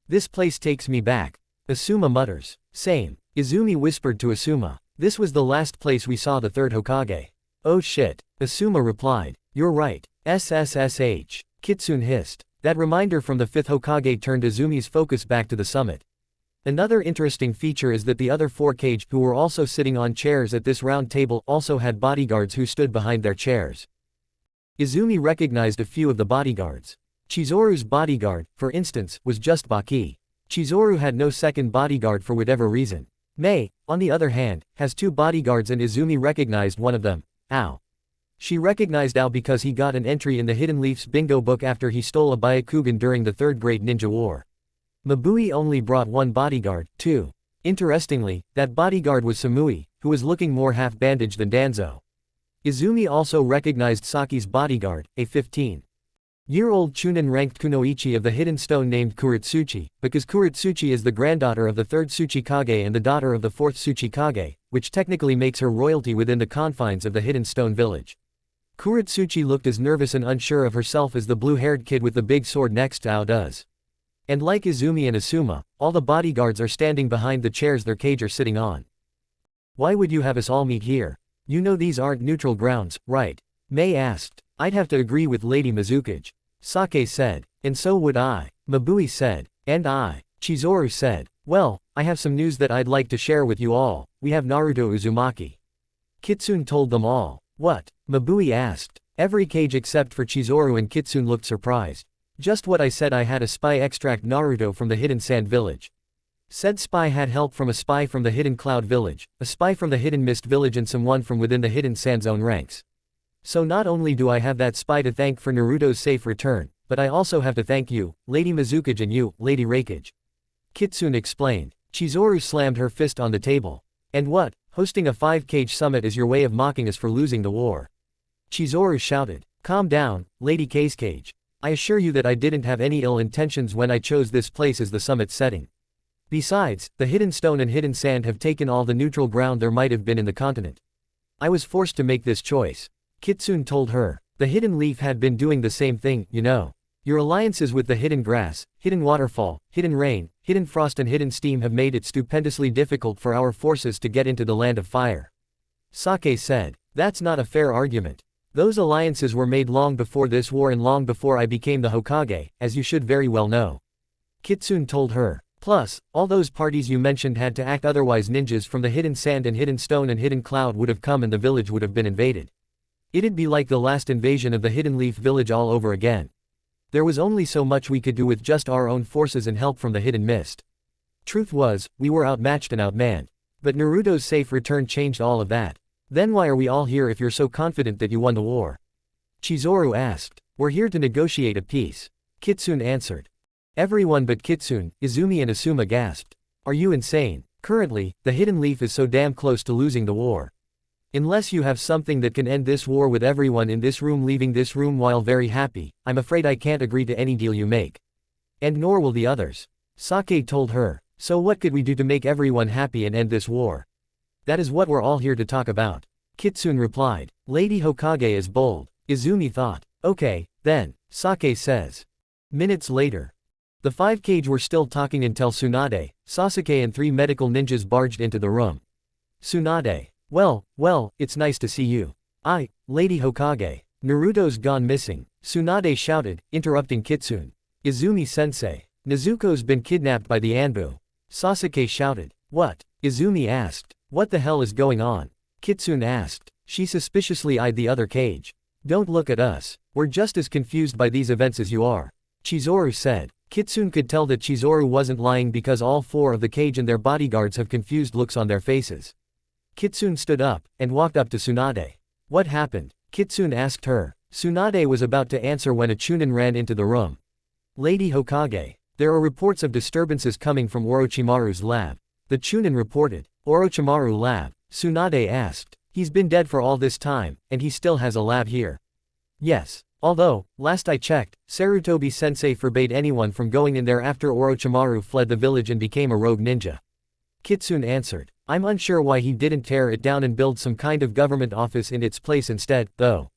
This place takes me back. Asuma mutters. Same. Izumi whispered to Asuma. This was the last place we saw the 3rd Hokage. Oh shit. Asuma replied. You're right. SSSH. Kitsune hissed. That reminder from the 5th Hokage turned Izumi's focus back to the summit. Another interesting feature is that the other 4 Kage, who were also sitting on chairs at this round table, also had bodyguards who stood behind their chairs. Izumi recognized a few of the bodyguards. Chizoru's bodyguard, for instance, was just Baki. Chizoru had no second bodyguard for whatever reason. Mei, on the other hand, has 2 bodyguards and Izumi recognized one of them, Ao. She recognized Ao because he got an entry in the Hidden Leaf's bingo book after he stole a Byakugan during the 3rd Great Ninja War. Mabui only brought 1 bodyguard, too. Interestingly, that bodyguard was Samui, who was looking more half-bandaged than Danzo. Izumi also recognized Saki's bodyguard, a 15-year-old Chunin-ranked kunoichi of the Hidden Stone named Kuretsuchi, because Kuretsuchi is the granddaughter of the 3rd Tsuchikage and the daughter of the 4th Tsuchikage, which technically makes her royalty within the confines of the Hidden Stone village. Kuretsuchi looked as nervous and unsure of herself as the blue-haired kid with the big sword next to Ao does. And like Izumi and Asuma, all the bodyguards are standing behind the chairs their Kage are sitting on. Why would you have us all meet here? You know these aren't neutral grounds, right? Mei asked. I'd have to agree with Lady Mizukage. Sake said. And so would I. Mabui said. And I. Chizoru said. Well, I have some news that I'd like to share with you all. We have Naruto Uzumaki. Kitsune told them all. What? Mabui asked. Every Kage except for Chizoru and Kitsune looked surprised. Just what I said. I had a spy extract Naruto from the Hidden Sand Village. Said spy had help from a spy from the Hidden Cloud Village, a spy from the Hidden Mist Village and someone from within the Hidden Sand Zone ranks. So not only do I have that spy to thank for Naruto's safe return, but I also have to thank you, Lady Mizukage, and you, Lady Reikage. Kitsune explained. Chizoru slammed her fist on the table. And what, hosting a 5-cage summit is your way of mocking us for losing the war? Chizoru shouted. Calm down, Lady Kage. I assure you that I didn't have any ill intentions when I chose this place as the summit setting. Besides, the Hidden Stone and Hidden Sand have taken all the neutral ground there might have been in the continent. I was forced to make this choice. Kitsune told her. The Hidden Leaf had been doing the same thing, you know. Your alliances with the Hidden Grass, Hidden Waterfall, Hidden Rain, Hidden Frost and Hidden Steam have made it stupendously difficult for our forces to get into the Land of Fire. Sake said. That's not a fair argument. Those alliances were made long before this war and long before I became the Hokage, as you should very well know. Kitsune told her. Plus, all those parties you mentioned had to act otherwise ninjas from the Hidden Sand and Hidden Stone and Hidden Cloud would have come and the village would have been invaded. It'd be like the last invasion of the Hidden Leaf village all over again. There was only so much we could do with just our own forces and help from the Hidden Mist. Truth was, we were outmatched and outmanned. But Naruto's safe return changed all of that. Then why are we all here if you're so confident that you won the war? Chizuru asked. We're here to negotiate a peace. Kitsune answered. Everyone but Kitsune, Izumi and Asuma gasped. Are you insane? Currently, the Hidden Leaf is so damn close to losing the war. Unless you have something that can end this war with everyone in this room leaving this room while very happy, I'm afraid I can't agree to any deal you make. And nor will the others. Sake told her. So what could we do to make everyone happy and end this war? That is what we're all here to talk about. Kitsune replied. Lady Hokage is bold. Izumi thought. Okay, then, Sake says. Minutes later. The 5 were still talking until Tsunade, Sasuke and 3 medical ninjas barged into the room. Tsunade. Well, it's nice to see you. Lady Hokage. Naruto's gone missing, Tsunade shouted, interrupting Kitsune. Izumi-sensei. Nezuko's been kidnapped by the Anbu. Sasuke shouted. What? Izumi asked. What the hell is going on? Kitsune asked. She suspiciously eyed the other cage. Don't look at us. We're just as confused by these events as you are. Chizuru said. Kitsune could tell that Chizuru wasn't lying because all 4 of the cage and their bodyguards have confused looks on their faces. Kitsune stood up, and walked up to Tsunade. What happened? Kitsune asked her. Tsunade was about to answer when a Chunin ran into the room. Lady Hokage. There are reports of disturbances coming from Orochimaru's lab. The Chunin reported. Orochimaru lab? Tsunade asked. He's been dead for all this time, and he still has a lab here. Yes. Although, last I checked, Sarutobi-sensei forbade anyone from going in there after Orochimaru fled the village and became a rogue ninja. Kitsune answered. I'm unsure why he didn't tear it down and build some kind of government office in its place instead, though.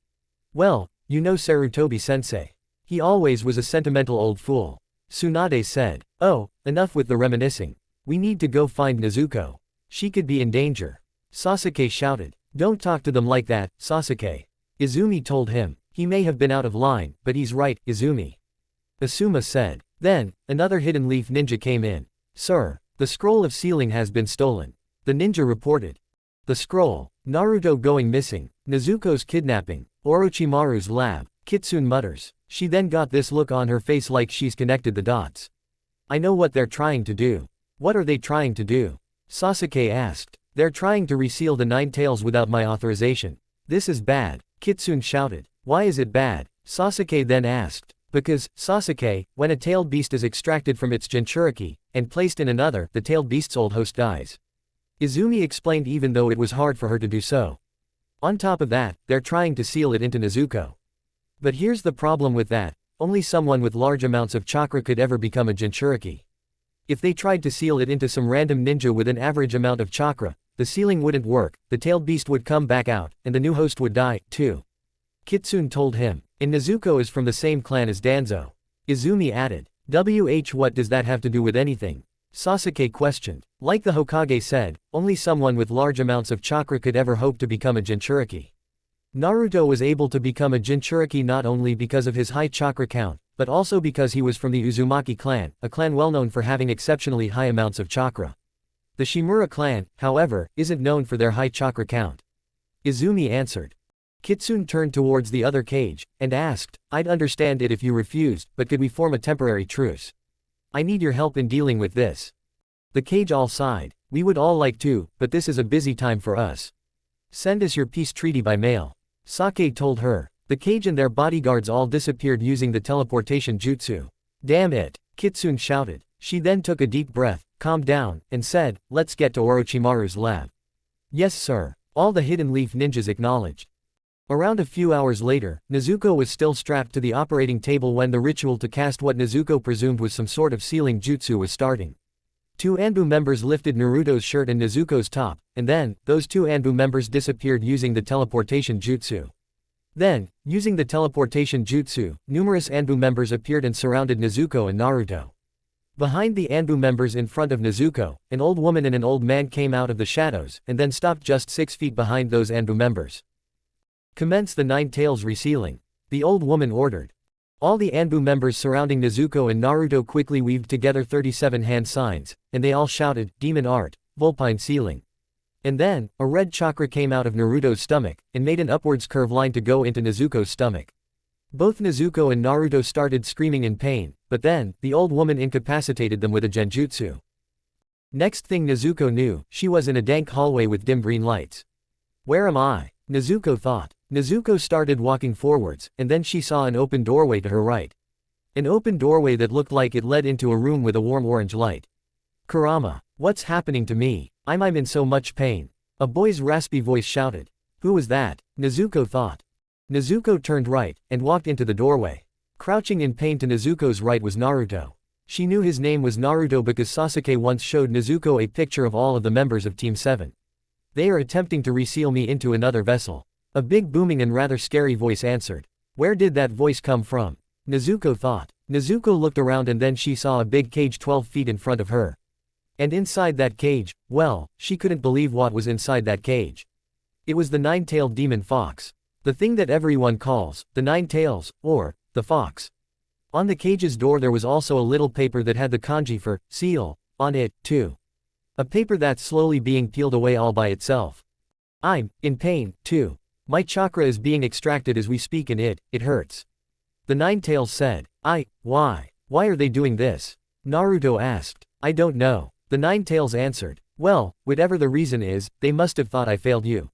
Well, you know Sarutobi-sensei. He always was a sentimental old fool. Tsunade said. Oh, enough with the reminiscing. We need to go find Nezuko. She could be in danger. Sasuke shouted. Don't talk to them like that, Sasuke. Izumi told him. He may have been out of line, but he's right, Izumi. Asuma said. Then, another Hidden Leaf ninja came in. Sir, the scroll of sealing has been stolen. The ninja reported. The scroll, Naruto going missing, Nezuko's kidnapping, Orochimaru's lab, Kitsune mutters. She then got this look on her face like she's connected the dots. I know what they're trying to do. What are they trying to do? Sasuke asked. They're trying to reseal the 9 tails without my authorization. This is bad, Kitsune shouted. Why is it bad? Sasuke then asked. Because, Sasuke, when a tailed beast is extracted from its Jinchuriki, and placed in another, the tailed beast's old host dies. Izumi explained even though it was hard for her to do so. On top of that, they're trying to seal it into Nezuko. But here's the problem with that, only someone with large amounts of chakra could ever become a Jinchuriki. If they tried to seal it into some random ninja with an average amount of chakra, the sealing wouldn't work, the tailed beast would come back out, and the new host would die, too. Kitsune told him. And Nezuko is from the same clan as Danzo. Izumi added. What does that have to do with anything? Sasuke questioned. Like the Hokage said, only someone with large amounts of chakra could ever hope to become a Jinchuriki. Naruto was able to become a Jinchuriki not only because of his high chakra count, but also because he was from the Uzumaki clan, a clan well known for having exceptionally high amounts of chakra. The Shimura clan, however, isn't known for their high chakra count. Izumi answered. Kitsune turned towards the other cage, and asked, I'd understand it if you refused, but could we form a temporary truce? I need your help in dealing with this. The cage all sighed. We would all like to, but this is a busy time for us. Send us your peace treaty by mail. Sake told her. The cage and their bodyguards all disappeared using the teleportation jutsu. Damn it, Kitsune shouted. She then took a deep breath, calmed down, and said, let's get to Orochimaru's lab. Yes sir. All the Hidden Leaf ninjas acknowledged. Around a few hours later, Nezuko was still strapped to the operating table when the ritual to cast what Nezuko presumed was some sort of sealing jutsu was starting. 2 Anbu members lifted Naruto's shirt and Nezuko's top, and then, those 2 Anbu members disappeared using the teleportation jutsu. Then, using the teleportation jutsu, numerous Anbu members appeared and surrounded Nezuko and Naruto. Behind the Anbu members in front of Nezuko, an old woman and an old man came out of the shadows, and then stopped just 6 feet behind those Anbu members. Commence the 9 tails resealing. The old woman ordered. All the Anbu members surrounding Nezuko and Naruto quickly weaved together 37 hand signs, and they all shouted, Demon Art, Vulpine Sealing. And then, a red chakra came out of Naruto's stomach, and made an upwards curve line to go into Nezuko's stomach. Both Nezuko and Naruto started screaming in pain, but then, the old woman incapacitated them with a genjutsu. Next thing Nezuko knew, she was in a dank hallway with dim green lights. Where am I? Nezuko thought. Nezuko started walking forwards, and then she saw an open doorway to her right. An open doorway that looked like it led into a room with a warm orange light. Kurama, what's happening to me? I'm in so much pain. A boy's raspy voice shouted. Who was that? Nezuko thought. Nezuko turned right, and walked into the doorway. Crouching in pain to Nezuko's right was Naruto. She knew his name was Naruto because Sasuke once showed Nezuko a picture of all of the members of Team 7. They are attempting to reseal me into another vessel. A big booming and rather scary voice answered. Where did that voice come from? Nezuko thought. Nezuko looked around and then she saw a big cage 12 feet in front of her. And inside that cage, well, she couldn't believe what was inside that cage. It was the nine-tailed demon fox. The thing that everyone calls, the nine tails, or, the fox. On the cage's door there was also a little paper that had the kanji for, seal, on it, too. A paper that's slowly being peeled away all by itself. I'm in pain, too. My chakra is being extracted as we speak and it hurts. The nine tails said. Why are they doing this? Naruto asked. I don't know. The nine tails answered. Well, whatever the reason is, they must have thought I failed you.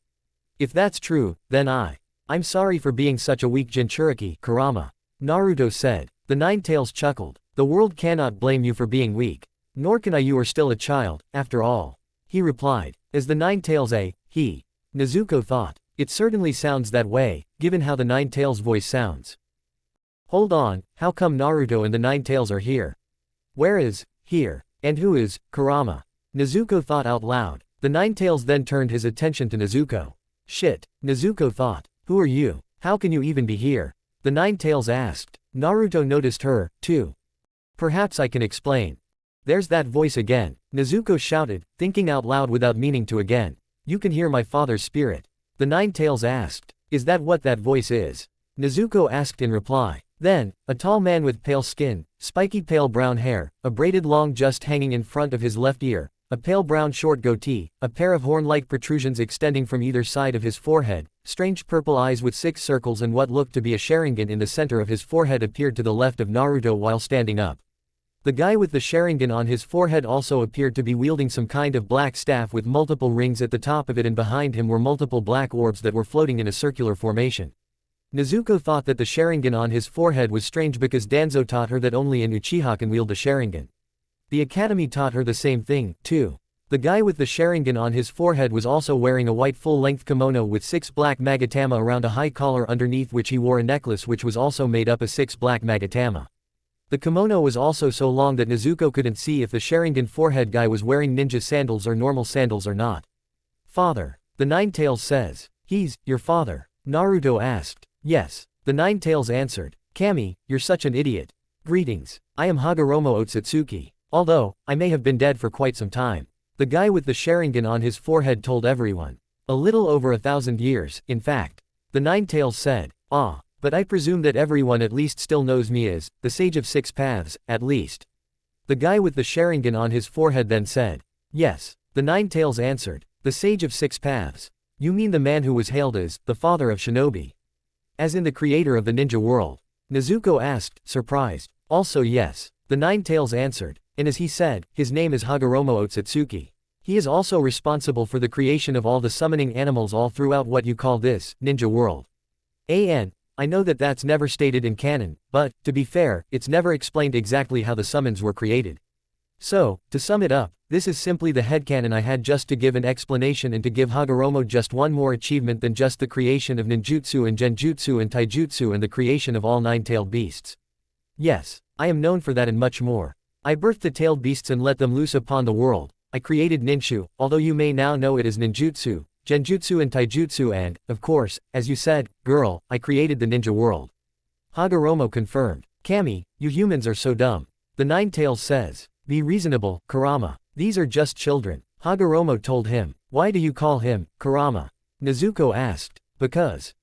If that's true, then I'm sorry for being such a weak Jinchuriki, Kurama. Naruto said. The nine tails chuckled. The world cannot blame you for being weak. Nor can I, you are still a child, after all. He replied. As the nine tails he. Nezuko thought. It certainly sounds that way, given how the nine tails voice sounds. Hold on, how come Naruto and the nine tails are here? Where is, here, and who is, Kurama? Nezuko thought out loud. The nine tails then turned his attention to Nezuko. Shit, Nezuko thought. Who are you? How can you even be here? The nine tails asked. Naruto noticed her, too. Perhaps I can explain. There's that voice again. Nezuko shouted, thinking out loud without meaning to again. You can hear my father's spirit. The nine tails asked. Is that what that voice is? Nezuko asked in reply. Then, a tall man with pale skin, spiky pale brown hair, a braided long just hanging in front of his left ear, a pale brown short goatee, a pair of horn-like protrusions extending from either side of his forehead, strange purple eyes with 6 circles and what looked to be a sharingan in the center of his forehead appeared to the left of Naruto while standing up. The guy with the sharingan on his forehead also appeared to be wielding some kind of black staff with multiple rings at the top of it, and behind him were multiple black orbs that were floating in a circular formation. Nezuko thought that the sharingan on his forehead was strange because Danzo taught her that only an Uchiha can wield the sharingan. The academy taught her the same thing, too. The guy with the sharingan on his forehead was also wearing a white full-length kimono with 6 black magatama around a high collar underneath which he wore a necklace which was also made up of 6 black magatama. The kimono was also so long that Nezuko couldn't see if the sharingan forehead guy was wearing ninja sandals or normal sandals or not. Father. The nine tails says. He's your father? Naruto asked. Yes. The nine tails answered. Kami, you're such an idiot. Greetings. I am Hagoromo Otsutsuki. Although, I may have been dead for quite some time. The guy with the sharingan on his forehead told everyone. A little over 1,000 years, in fact. The nine tails said. But I presume that everyone at least still knows me as, the Sage of 6 Paths, at least. The guy with the sharingan on his forehead then said. Yes. The nine tails answered. The Sage of 6 Paths. You mean the man who was hailed as, the father of shinobi? As in the creator of the ninja world? Nezuko asked, surprised. Also yes. The nine tails answered. And as he said, his name is Hagoromo Otsutsuki. He is also responsible for the creation of all the summoning animals all throughout what you call this, ninja world. I know that that's never stated in canon, but, to be fair, it's never explained exactly how the summons were created. So, to sum it up, this is simply the headcanon I had just to give an explanation and to give Hagoromo just one more achievement than just the creation of ninjutsu and genjutsu and taijutsu and the creation of all 9-tailed beasts. Yes, I am known for that and much more. I birthed the tailed beasts and let them loose upon the world. I created ninshu, although you may now know it as ninjutsu, genjutsu and taijutsu and, of course, as you said, girl, I created the ninja world. Hagoromo confirmed. Kami, you humans are so dumb. The nine tails says. Be reasonable, Kurama. These are just children. Hagoromo told him. Why do you call him, Kurama? Nezuko asked. Because.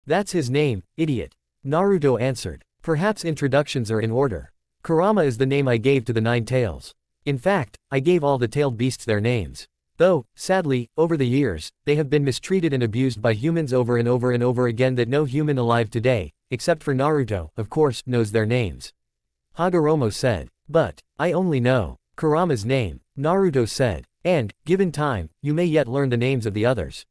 That's his name, idiot. Naruto answered. Perhaps introductions are in order. Kurama is the name I gave to the nine tails. In fact, I gave all the tailed beasts their names. Though, sadly, over the years, they have been mistreated and abused by humans over and over and over again that no human alive today, except for Naruto, of course, knows their names. Hagoromo said. But, I only know Kurama's name, Naruto said. And, given time, you may yet learn the names of the others.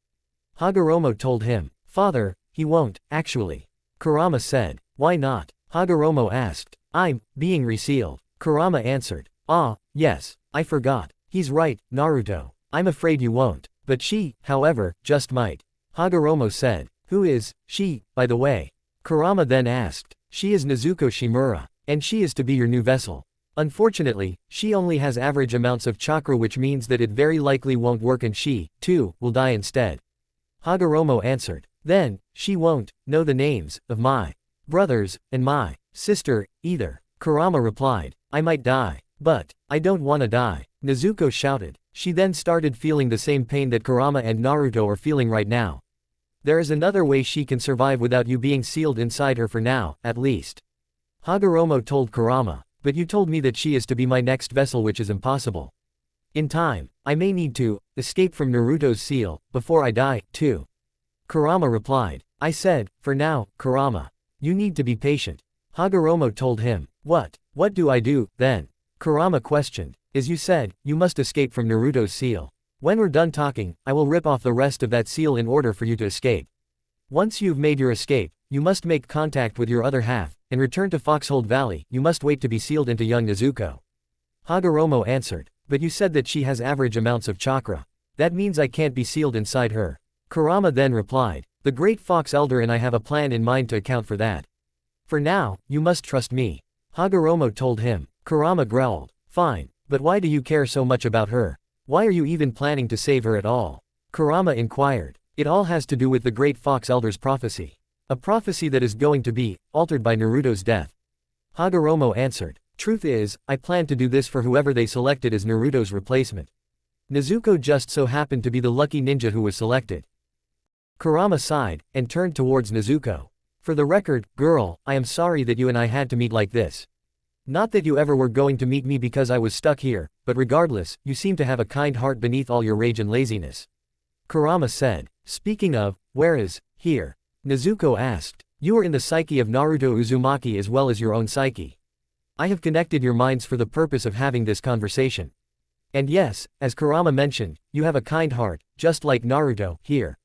Hagoromo told him. Father, he won't, actually. Kurama said. Why not? Hagoromo asked. I'm being resealed. Kurama answered. Ah, yes, I forgot. He's right, Naruto. I'm afraid you won't. But she, however, just might. Hagoromo said. Who is she, by the way? Kurama then asked. She is Nezuko Shimura. And she is to be your new vessel. Unfortunately, she only has average amounts of chakra, which means that it very likely won't work and she, too, will die instead. Hagoromo answered. Then, she won't know the names of my brothers and my sister, either. Kurama replied. I might die. But I don't wanna die. Nezuko shouted. She then started feeling the same pain that Kurama and Naruto are feeling right now. There is another way she can survive without you being sealed inside her for now, at least. Hagoromo told Kurama. But you told me that she is to be my next vessel, which is impossible. In time, I may need to escape from Naruto's seal, before I die, too. Kurama replied. I said, for now, Kurama. You need to be patient. Hagoromo told him. What do I do, then? Kurama questioned. As you said, you must escape from Naruto's seal. When we're done talking, I will rip off the rest of that seal in order for you to escape. Once you've made your escape, you must make contact with your other half, and return to Foxhold Valley. You must wait to be sealed into young Nezuko. Hagoromo answered. But you said that she has average amounts of chakra. That means I can't be sealed inside her. Kurama then replied. The Great Fox Elder and I have a plan in mind to account for that. For now, you must trust me. Hagoromo told him. Kurama growled. Fine, but why do you care so much about her? Why are you even planning to save her at all? Kurama inquired. It all has to do with the Great Fox Elder's prophecy. A prophecy that is going to be altered by Naruto's death. Hagoromo answered. Truth is, I plan to do this for whoever they selected as Naruto's replacement. Nezuko just so happened to be the lucky ninja who was selected. Kurama sighed, and turned towards Nezuko. For the record, girl, I am sorry that you and I had to meet like this. Not that you ever were going to meet me because I was stuck here, but regardless, you seem to have a kind heart beneath all your rage and laziness. Kurama said. Speaking of, where is here? Nezuko asked. You are in the psyche of Naruto Uzumaki as well as your own psyche. I have connected your minds for the purpose of having this conversation. And yes, as Kurama mentioned, you have a kind heart, just like Naruto, here.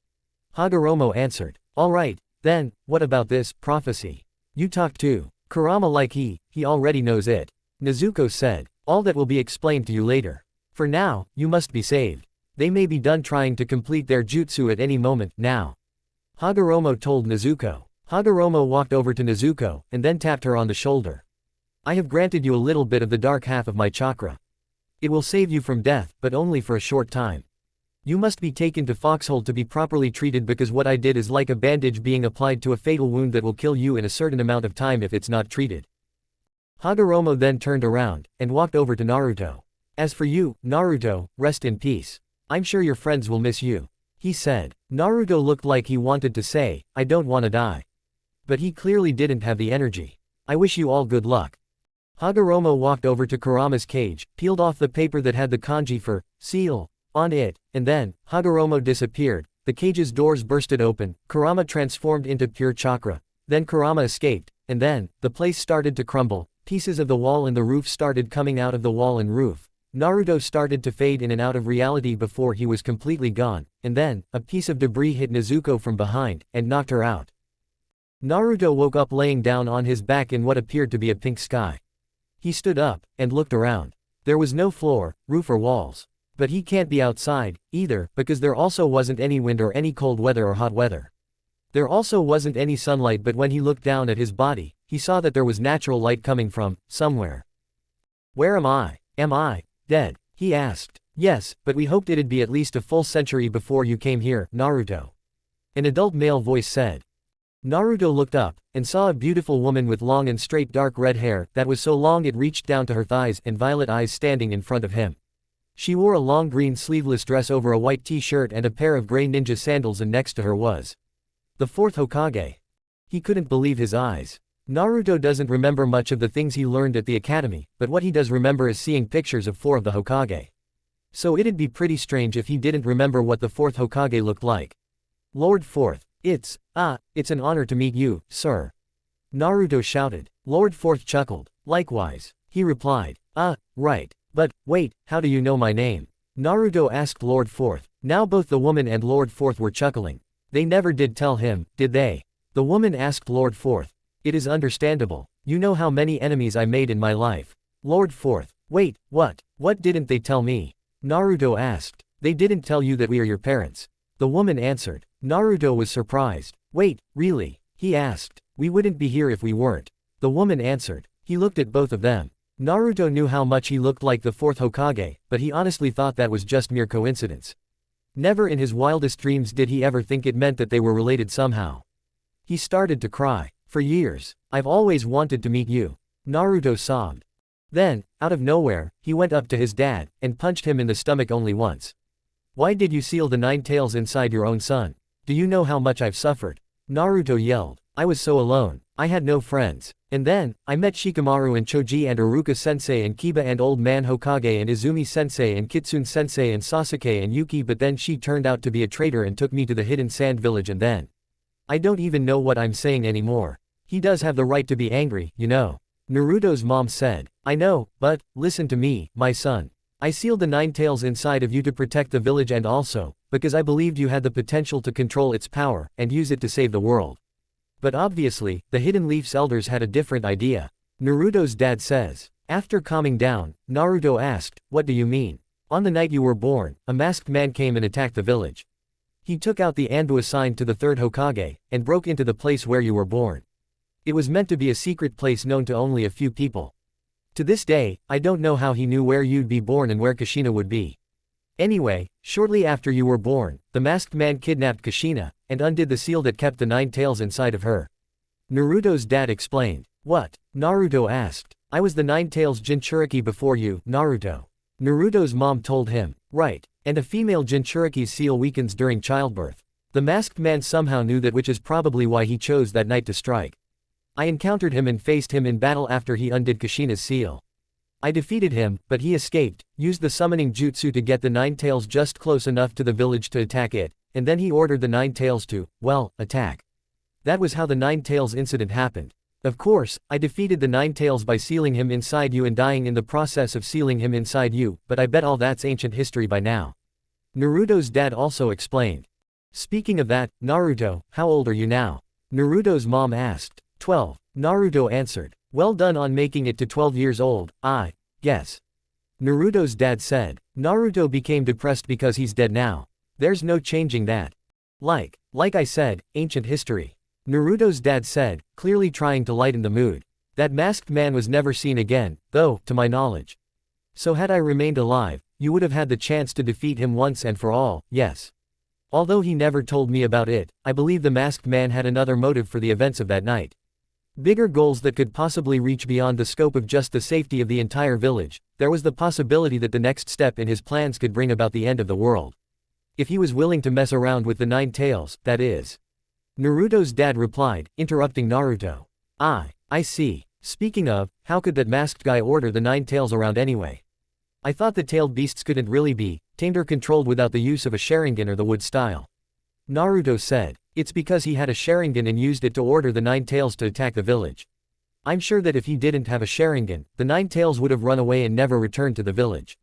Hagoromo answered. Alright, then, what about this prophecy? You talk too. Kurama like he already knows it. Nezuko said. All that will be explained to you later. For now, you must be saved. They may be done trying to complete their jutsu at any moment, now. Hagoromo told Nezuko. Hagoromo walked over to Nezuko, and then tapped her on the shoulder. I have granted you a little bit of the dark half of my chakra. It will save you from death, but only for a short time. You must be taken to Foxhold to be properly treated because what I did is like a bandage being applied to a fatal wound that will kill you in a certain amount of time if it's not treated. Hagoromo then turned around, and walked over to Naruto. As for you, Naruto, rest in peace. I'm sure your friends will miss you. He said. Naruto looked like he wanted to say, I don't wanna die. But he clearly didn't have the energy. I wish you all good luck. Hagoromo walked over to Kurama's cage, peeled off the paper that had the kanji for seal on it, and then, Hagoromo disappeared. The cage's doors bursted open, Kurama transformed into pure chakra. Then Kurama escaped, and then, the place started to crumble. Pieces of the wall and the roof started coming out of the wall and roof. Naruto started to fade in and out of reality before he was completely gone, and then, a piece of debris hit Nezuko from behind, and knocked her out. Naruto woke up laying down on his back in what appeared to be a pink sky. He stood up, and looked around. There was no floor, roof or walls. But he can't be outside, either, because there also wasn't any wind or any cold weather or hot weather. There also wasn't any sunlight, but when he looked down at his body, he saw that there was natural light coming from somewhere. Where am I? Am I dead? He asked. Yes, but we hoped it'd be at least a full century before you came here, Naruto. An adult male voice said. Naruto looked up, and saw a beautiful woman with long and straight dark red hair that was so long it reached down to her thighs and violet eyes standing in front of him. She wore a long green sleeveless dress over a white t-shirt and a pair of gray ninja sandals, and next to her was the fourth Hokage. He couldn't believe his eyes. Naruto doesn't remember much of the things he learned at the academy, but what he does remember is seeing pictures of 4 of the Hokage. So it'd be pretty strange if he didn't remember what the 4th Hokage looked like. Lord 4th, it's an honor to meet you, sir. Naruto shouted. Lord 4th chuckled. Likewise, he replied. Right. But, wait, how do you know my name? Naruto asked Lord 4th. Now both the woman and Lord 4th were chuckling. They never did tell him, did they? The woman asked Lord Fourth. It is understandable. You know how many enemies I made in my life. Lord Fourth. Wait, what? What didn't they tell me? Naruto asked. They didn't tell you that we are your parents. The woman answered. Naruto was surprised. Wait, really? He asked. We wouldn't be here if we weren't. The woman answered. He looked at both of them. Naruto knew how much he looked like the fourth Hokage, but he honestly thought that was just mere coincidence. Never in his wildest dreams did he ever think it meant that they were related somehow. He started to cry. For years, I've always wanted to meet you. Naruto sobbed. Then, out of nowhere, he went up to his dad, and punched him in the stomach only once. Why did you seal the 9 tails inside your own son? Do you know how much I've suffered? Naruto yelled. I was so alone. I had no friends. And then, I met Shikamaru and Choji and Iruka-sensei and Kiba and Old Man Hokage and Izumi-sensei and Kitsune-sensei and Sasuke and Yuki, but then she turned out to be a traitor and took me to the hidden sand village, and then. I don't even know what I'm saying anymore. He does have the right to be angry, you know. Naruto's mom said. I know, but, listen to me, my son. I sealed the 9 tails inside of you to protect the village, and also, because I believed you had the potential to control its power, and use it to save the world. But obviously, the Hidden Leaf's elders had a different idea. Naruto's dad says. After calming down, Naruto asked, what do you mean? On the night you were born, a masked man came and attacked the village. He took out the Anbu assigned to the third Hokage, and broke into the place where you were born. It was meant to be a secret place known to only a few people. To this day, I don't know how he knew where you'd be born and where Kushina would be. Anyway, shortly after you were born, the masked man kidnapped Kushina, and undid the seal that kept the 9 tails inside of her. Naruto's dad explained. What? Naruto asked. I was the 9 tails Jinchuriki before you, Naruto. Naruto's mom told him. Right. And a female Jinchuriki's seal weakens during childbirth. The masked man somehow knew that, which is probably why he chose that night to strike. I encountered him and faced him in battle after he undid Kushina's seal. I defeated him, but he escaped, used the summoning jutsu to get the 9 tails just close enough to the village to attack it, and then he ordered the 9 tails to, well, attack. That was how the 9 tails incident happened. Of course, I defeated the 9 tails by sealing him inside you and dying in the process of sealing him inside you, but I bet all that's ancient history by now. Naruto's dad also explained. Speaking of that, Naruto, how old are you now? Naruto's mom asked. 12. Naruto answered. Well done on making it to 12 years old, I guess. Naruto's dad said. Naruto became depressed because he's dead now. There's no changing that. Like I said, ancient history. Naruto's dad said, clearly trying to lighten the mood. That masked man was never seen again, though, to my knowledge. So had I remained alive, you would have had the chance to defeat him once and for all, yes. Although he never told me about it, I believe the masked man had another motive for the events of that night. Bigger goals that could possibly reach beyond the scope of just the safety of the entire village. There was the possibility that the next step in his plans could bring about the end of the world. If he was willing to mess around with the 9 tails, that is. Naruto's dad replied, interrupting Naruto. I see. Speaking of, how could that masked guy order the 9 tails around anyway? I thought the tailed beasts couldn't really be tamed or controlled without the use of a Sharingan or the wood style. Naruto said. It's because he had a Sharingan and used it to order the 9 tails to attack the village. I'm sure that if he didn't have a Sharingan, the 9 tails would have run away and never returned to the village.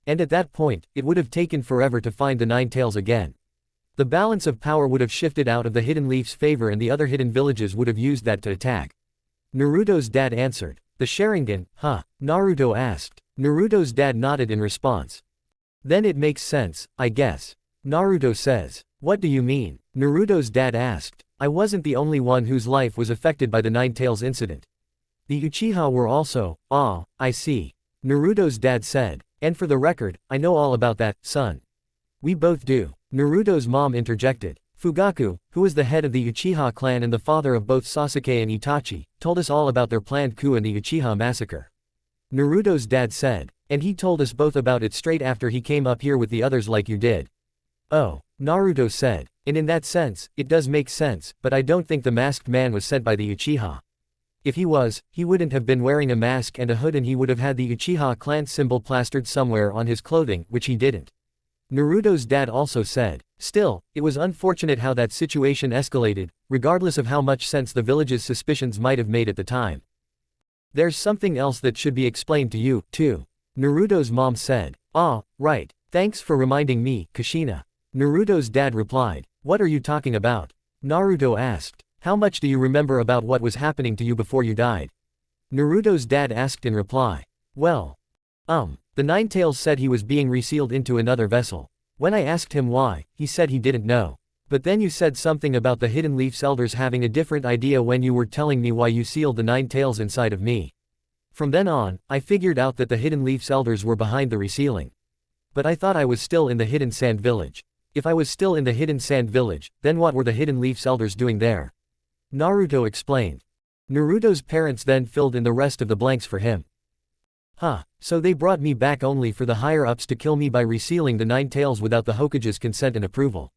And at that point, it would have taken forever to find the 9 tails again. The balance of power would have shifted out of the Hidden Leaf's favor and the other hidden villages would have used that to attack. Naruto's dad answered. The Sharingan, huh? Naruto asked. Naruto's dad nodded in response. Then it makes sense, I guess. Naruto says. What do you mean? Naruto's dad asked. I wasn't the only one whose life was affected by the 9 tails incident. The Uchiha were also. I see. Naruto's dad said. And for the record, I know all about that, son. We both do. Naruto's mom interjected. Fugaku, who was the head of the Uchiha clan and the father of both Sasuke and Itachi, told us all about their planned coup and the Uchiha massacre. Naruto's dad said. And he told us both about it straight after he came up here with the others like you did. Oh, Naruto said. And in that sense, it does make sense, but I don't think the masked man was sent by the Uchiha. If he was, he wouldn't have been wearing a mask and a hood and he would have had the Uchiha clan symbol plastered somewhere on his clothing, which he didn't. Naruto's dad also said. Still, it was unfortunate how that situation escalated, regardless of how much sense the village's suspicions might have made at the time. There's something else that should be explained to you, too. Naruto's mom said. Right. Thanks for reminding me, Kushina. Naruto's dad replied. What are you talking about? Naruto asked. How much do you remember about what was happening to you before you died? Naruto's dad asked in reply. Well. The Nine Tails said he was being resealed into another vessel. When I asked him why, he said he didn't know. But then you said something about the Hidden Leaf Elders having a different idea when you were telling me why you sealed the Nine Tails inside of me. From then on, I figured out that the Hidden Leaf Elders were behind the resealing. But I thought I was still in the Hidden Sand Village. If I was still in the Hidden Sand Village, then what were the Hidden Leaf Elders doing there? Naruto explained. Naruto's parents then filled in the rest of the blanks for him. So they brought me back only for the higher-ups to kill me by resealing the Nine Tails without the Hokage's consent and approval.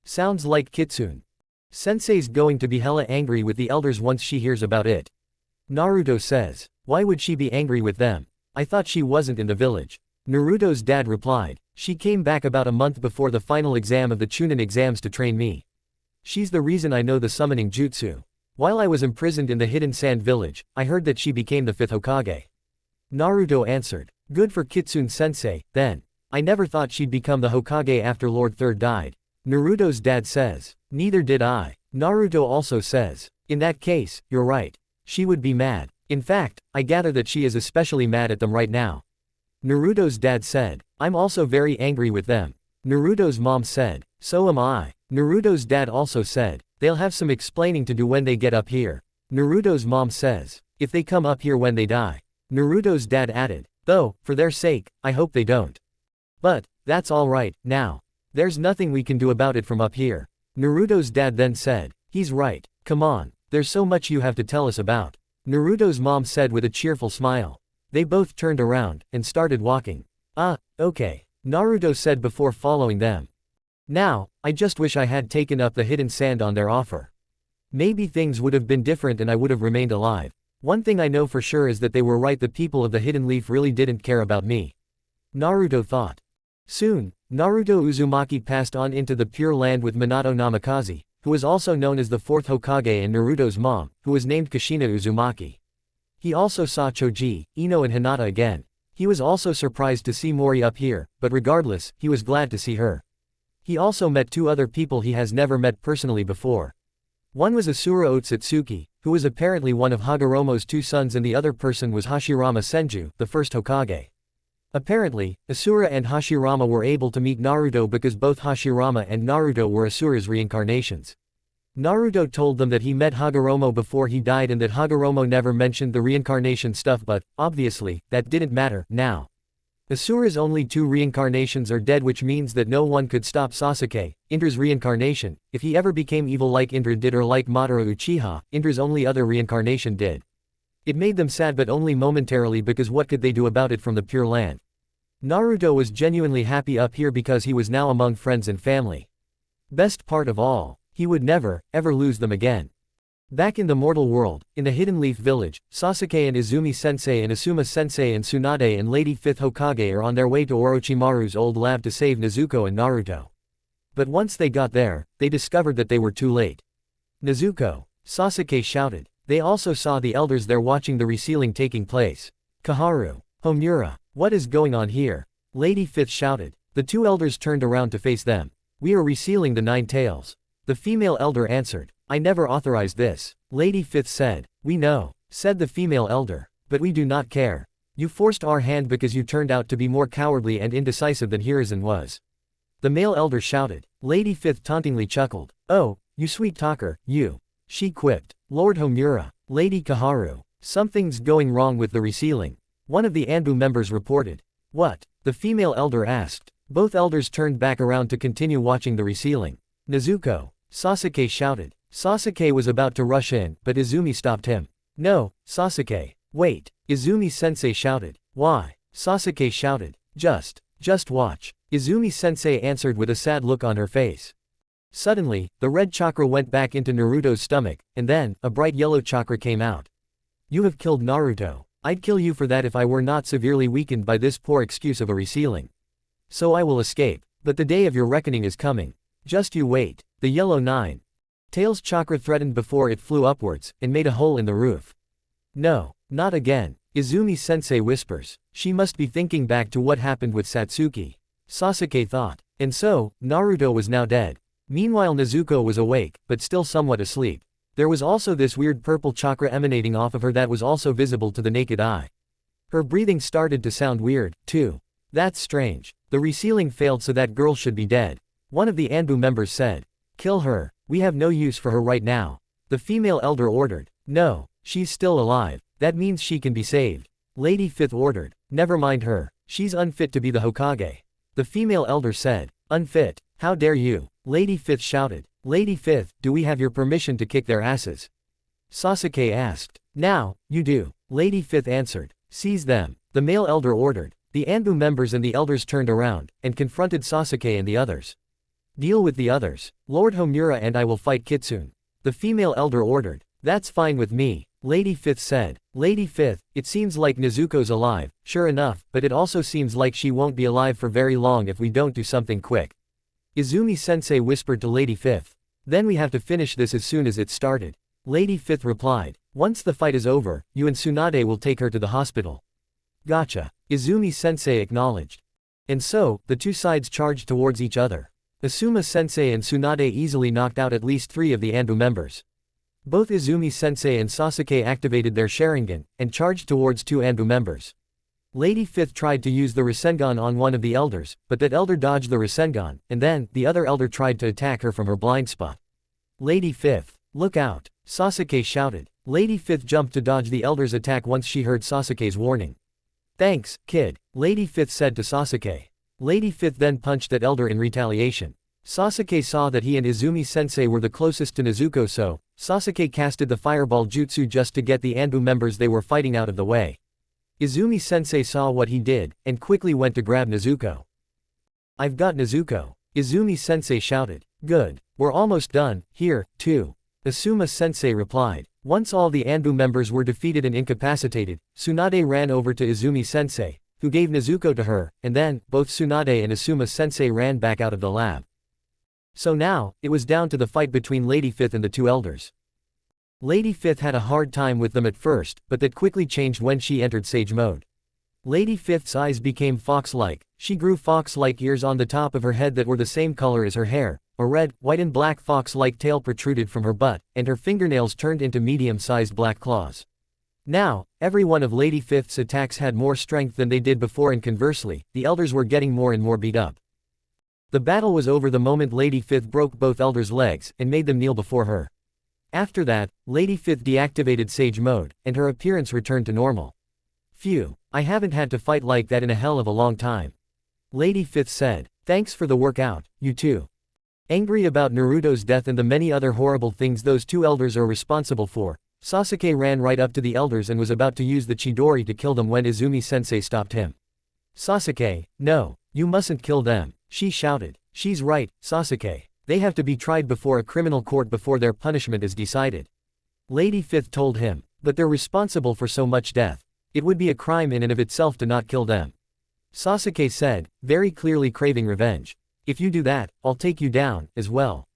Sounds like Kitsune Sensei's going to be hella angry with the elders once she hears about it. Naruto says. Why would she be angry with them? I thought she wasn't in the village. Naruto's dad replied. She came back about a month before the final exam of the Chunin exams to train me. She's the reason I know the summoning jutsu. While I was imprisoned in the Hidden Sand Village, I heard that she became the 5th Hokage. Naruto answered. Good for Kitsune Sensei, then. I never thought she'd become the Hokage after Lord Third died. Naruto's dad says. Neither did I. Naruto also says. In that case, you're right. She would be mad. In fact, I gather that she is especially mad at them right now. Naruto's dad said. I'm also very angry with them. Naruto's mom said. So am I. Naruto's dad also said. They'll have some explaining to do when they get up here. Naruto's mom says. If they come up here when they die. Naruto's dad added. Though, for their sake, I hope they don't. But, that's alright, now. There's nothing we can do about it from up here. Naruto's dad then said. He's right. Come on, there's so much you have to tell us about. Naruto's mom said with a cheerful smile. They both turned around, and started walking. Okay. Naruto said before following them. Now, I just wish I had taken up the hidden sand on their offer. Maybe things would have been different and I would have remained alive. One thing I know for sure is that they were right, the people of the Hidden Leaf really didn't care about me. Naruto thought. Soon, Naruto Uzumaki passed on into the Pure Land with Minato Namikaze, who was also known as the 4th Hokage, and Naruto's mom, who was named Kushina Uzumaki. He also saw Choji, Ino and Hinata again. He was also surprised to see Mori up here, but regardless, he was glad to see her. He also met 2 other people he has never met personally before. One was Asura Otsutsuki, who was apparently one of Hagoromo's 2 sons, and the other person was Hashirama Senju, the 1st Hokage. Apparently, Asura and Hashirama were able to meet Naruto because both Hashirama and Naruto were Asura's reincarnations. Naruto told them that he met Hagoromo before he died and that Hagoromo never mentioned the reincarnation stuff, but, obviously, that didn't matter, now. Asura's only 2 reincarnations are dead, which means that no one could stop Sasuke, Indra's reincarnation, if he ever became evil like Indra did or like Madara Uchiha, Indra's only other reincarnation did. It made them sad, but only momentarily, because what could they do about it from the Pure Land? Naruto was genuinely happy up here because he was now among friends and family. Best part of all, he would never, ever lose them again. Back in the mortal world, in the Hidden Leaf Village, Sasuke and Izumi-sensei and Asuma-sensei and Tsunade and Lady 5th Hokage are on their way to Orochimaru's old lab to save Nezuko and Naruto. But once they got there, they discovered that they were too late. Nezuko! Sasuke shouted. They also saw the elders there watching the resealing taking place. Kaharu! Homura! What is going on here? Lady 5th shouted. The 2 elders turned around to face them. We are resealing the 9 tails. The female elder answered. I never authorized this. Lady 5th said. We know, said the female elder. But we do not care. You forced our hand because you turned out to be more cowardly and indecisive than Hiruzen was. The male elder shouted. Lady 5th tauntingly chuckled. Oh, you sweet talker, you. She quipped. Lord Homura. Lady Kaharu. Something's going wrong with the resealing. One of the Anbu members reported. What? The female elder asked. Both elders turned back around to continue watching the resealing. Nezuko! Sasuke shouted. Sasuke was about to rush in, but Izumi stopped him. No, Sasuke. Wait. Izumi-sensei shouted. Why? Sasuke shouted. Just watch. Izumi-sensei answered with a sad look on her face. Suddenly, the red chakra went back into Naruto's stomach, and then, a bright yellow chakra came out. You have killed Naruto. I'd kill you for that if I were not severely weakened by this poor excuse of a resealing. So I will escape. But the day of your reckoning is coming. Just you wait. The yellow 9 tails chakra threatened before it flew upwards, and made a hole in the roof. No, not again. Izumi-sensei whispers. She must be thinking back to what happened with Satsuki. Sasuke thought. And so, Naruto was now dead. Meanwhile Nezuko was awake, but still somewhat asleep. There was also this weird purple chakra emanating off of her that was also visible to the naked eye. Her breathing started to sound weird, too. That's strange. The resealing failed, so that girl should be dead. One of the Anbu members said. Kill her. We have no use for her right now. The female elder ordered. No, she's still alive. That means she can be saved. Lady Fifth ordered. Never mind her. She's unfit to be the Hokage. The female elder said. Unfit? How dare you? Lady Fifth shouted. Lady Fifth, do we have your permission to kick their asses? Sasuke asked. Now, you do. Lady Fifth answered. Seize them. The male elder ordered. The Anbu members and the elders turned around, and confronted Sasuke and the others. Deal with the others. Lord Homura and I will fight Kitsune. The female elder ordered. That's fine with me. Lady Fifth said. Lady Fifth, it seems like Nezuko's alive, sure enough, but it also seems like she won't be alive for very long if we don't do something quick. Izumi-sensei whispered to Lady Fifth. Then we have to finish this as soon as it started. Lady Fifth replied. Once the fight is over, you and Tsunade will take her to the hospital. Gotcha. Izumi-sensei acknowledged. And so, the two sides charged towards each other. Asuma-sensei and Tsunade easily knocked out at least 3 of the Anbu members. Both Izumi-sensei and Sasuke activated their Sharingan, and charged towards 2 Anbu members. Lady Fifth tried to use the Rasengan on one of the elders, but that elder dodged the Rasengan, and then, the other elder tried to attack her from her blind spot. Lady Fifth, look out! Sasuke shouted. Lady Fifth jumped to dodge the elder's attack once she heard Sasuke's warning. Thanks, kid, Lady Fifth said to Sasuke. Lady Fifth then punched that elder in retaliation. Sasuke saw that he and Izumi-sensei were the closest to Nezuko, so Sasuke casted the fireball jutsu just to get the Anbu members they were fighting out of the way. Izumi-sensei saw what he did, and quickly went to grab Nezuko. I've got Nezuko, Izumi-sensei shouted. Good. We're almost done, here, too. Asuma-sensei replied. Once all the Anbu members were defeated and incapacitated, Tsunade ran over to Izumi-sensei, who gave Nezuko to her, and then, both Tsunade and Asuma-sensei ran back out of the lab. So now, it was down to the fight between Lady Fifth and the 2 elders. Lady Fifth had a hard time with them at first, but that quickly changed when she entered Sage mode. Lady Fifth's eyes became fox-like, she grew fox-like ears on the top of her head that were the same color as her hair, a red, white and black fox-like tail protruded from her butt, and her fingernails turned into medium-sized black claws. Now, every one of Lady Fifth's attacks had more strength than they did before, and conversely, the elders were getting more and more beat up. The battle was over the moment Lady Fifth broke both elders' legs, and made them kneel before her. After that, Lady Fifth deactivated Sage mode, and her appearance returned to normal. Phew, I haven't had to fight like that in a hell of a long time. Lady Fifth said. Thanks for the workout, you too. Angry about Naruto's death and the many other horrible things those 2 elders are responsible for, Sasuke ran right up to the elders and was about to use the Chidori to kill them when Izumi-sensei stopped him. Sasuke, no, you mustn't kill them, she shouted. She's right, Sasuke. They have to be tried before a criminal court before their punishment is decided. Lady Fifth told him. But they're responsible for so much death. It would be a crime in and of itself to not kill them. Sasuke said, very clearly craving revenge. If you do that, I'll take you down, as well.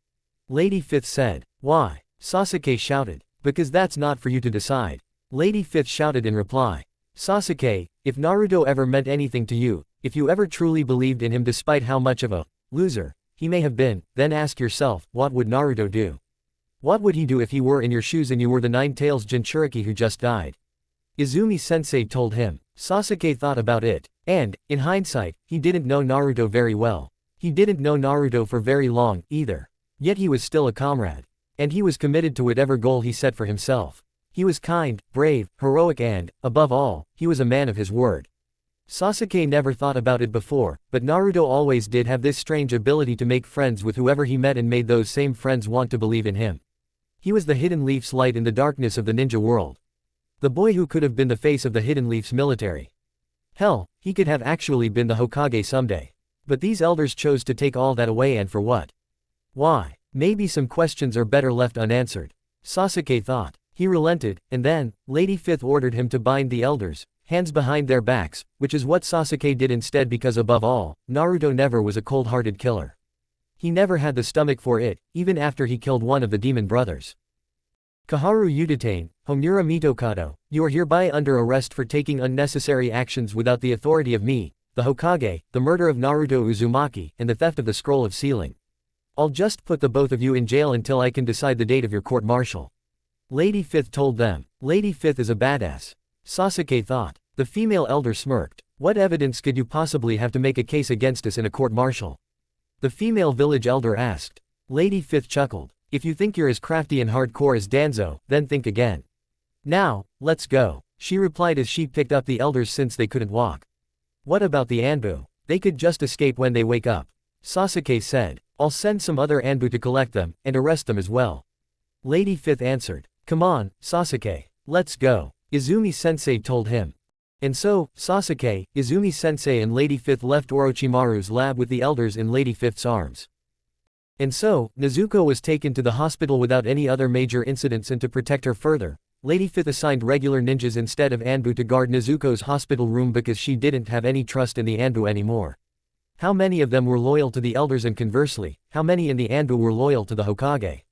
Lady Fifth said. Why? Sasuke shouted. Because that's not for you to decide. Lady Fifth shouted in reply. Sasuke, if Naruto ever meant anything to you, if you ever truly believed in him despite how much of a loser he may have been, then ask yourself, what would Naruto do? What would he do if he were in your shoes and you were the Nine-Tails Jinchuriki who just died? Izumi-sensei told him. Sasuke thought about it, and, in hindsight, he didn't know Naruto very well. He didn't know Naruto for very long, either. Yet he was still a comrade. And he was committed to whatever goal he set for himself. He was kind, brave, heroic and, above all, he was a man of his word. Sasuke never thought about it before, but Naruto always did have this strange ability to make friends with whoever he met and made those same friends want to believe in him. He was the Hidden Leaf's light in the darkness of the ninja world. The boy who could have been the face of the Hidden Leaf's military. Hell, he could have actually been the Hokage someday. But these elders chose to take all that away, and for what? Why? Maybe some questions are better left unanswered. Sasuke thought. He relented, and then, Lady Fifth ordered him to bind the elders, hands behind their backs, which is what Sasuke did instead because above all, Naruto never was a cold-hearted killer. He never had the stomach for it, even after he killed one of the demon brothers. Kaharu Udatain, Homura Mitokado, you are hereby under arrest for taking unnecessary actions without the authority of me, the Hokage, the murder of Naruto Uzumaki, and the theft of the Scroll of Sealing. I'll just put the both of you in jail until I can decide the date of your court-martial. Lady Fifth told them. Lady Fifth is a badass, Sasuke thought. The female elder smirked. What evidence could you possibly have to make a case against us in a court-martial? The female village elder asked. Lady Fifth chuckled. If you think you're as crafty and hardcore as Danzo, then think again. Now, let's go, she replied as she picked up the elders since they couldn't walk. What about the Anbu? They could just escape when they wake up, Sasuke said. I'll send some other Anbu to collect them, and arrest them as well. Lady Fifth answered. Come on, Sasuke. Let's go, Izumi-sensei told him. And so, Sasuke, Izumi-sensei and Lady Fifth left Orochimaru's lab with the elders in Lady Fifth's arms. And so, Nezuko was taken to the hospital without any other major incidents, and to protect her further, Lady Fifth assigned regular ninjas instead of Anbu to guard Nezuko's hospital room because she didn't have any trust in the Anbu anymore. How many of them were loyal to the elders, and conversely, how many in the Anbu were loyal to the Hokage?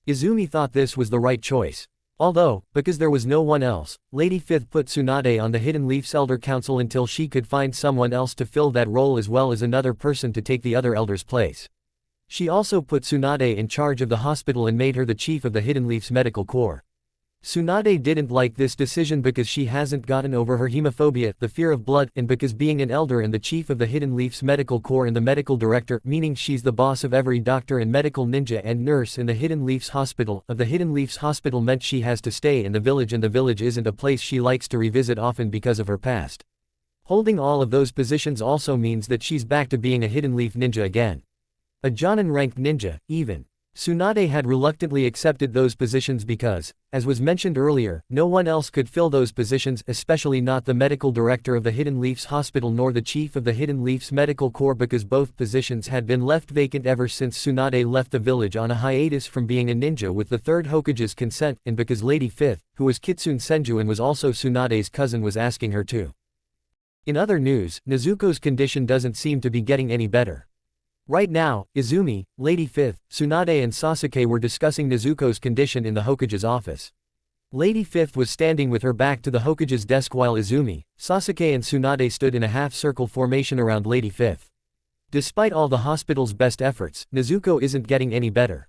Izumi thought this was the right choice. Although, because there was no one else, Lady Fifth put Tsunade on the Hidden Leaf's Elder Council until she could find someone else to fill that role, as well as another person to take the other elder's place. She also put Tsunade in charge of the hospital and made her the chief of the Hidden Leaf's medical corps. Tsunade didn't like this decision because she hasn't gotten over her hemophobia, the fear of blood, and because being an elder and the chief of the Hidden Leaf's medical corps and the medical director, meaning she's the boss of every doctor and medical ninja and nurse in the Hidden Leaf's hospital, meant she has to stay in the village, and the village isn't a place she likes to revisit often because of her past. Holding all of those positions also means that she's back to being a Hidden Leaf ninja again. A Jonin-ranked ninja, even. Tsunade had reluctantly accepted those positions because, as was mentioned earlier, no one else could fill those positions, especially not the medical director of the Hidden Leaf's hospital nor the chief of the Hidden Leaf's medical corps, because both positions had been left vacant ever since Tsunade left the village on a hiatus from being a ninja with the third Hokage's consent, and because Lady Fifth, who was Kitsune Senju and was also Tsunade's cousin, was asking her to. In other news, Nezuko's condition doesn't seem to be getting any better. Right now, Izumi, Lady Fifth, Tsunade and Sasuke were discussing Nezuko's condition in the Hokage's office. Lady Fifth was standing with her back to the Hokage's desk while Izumi, Sasuke and Tsunade stood in a half-circle formation around Lady Fifth. Despite all the hospital's best efforts, Nezuko isn't getting any better.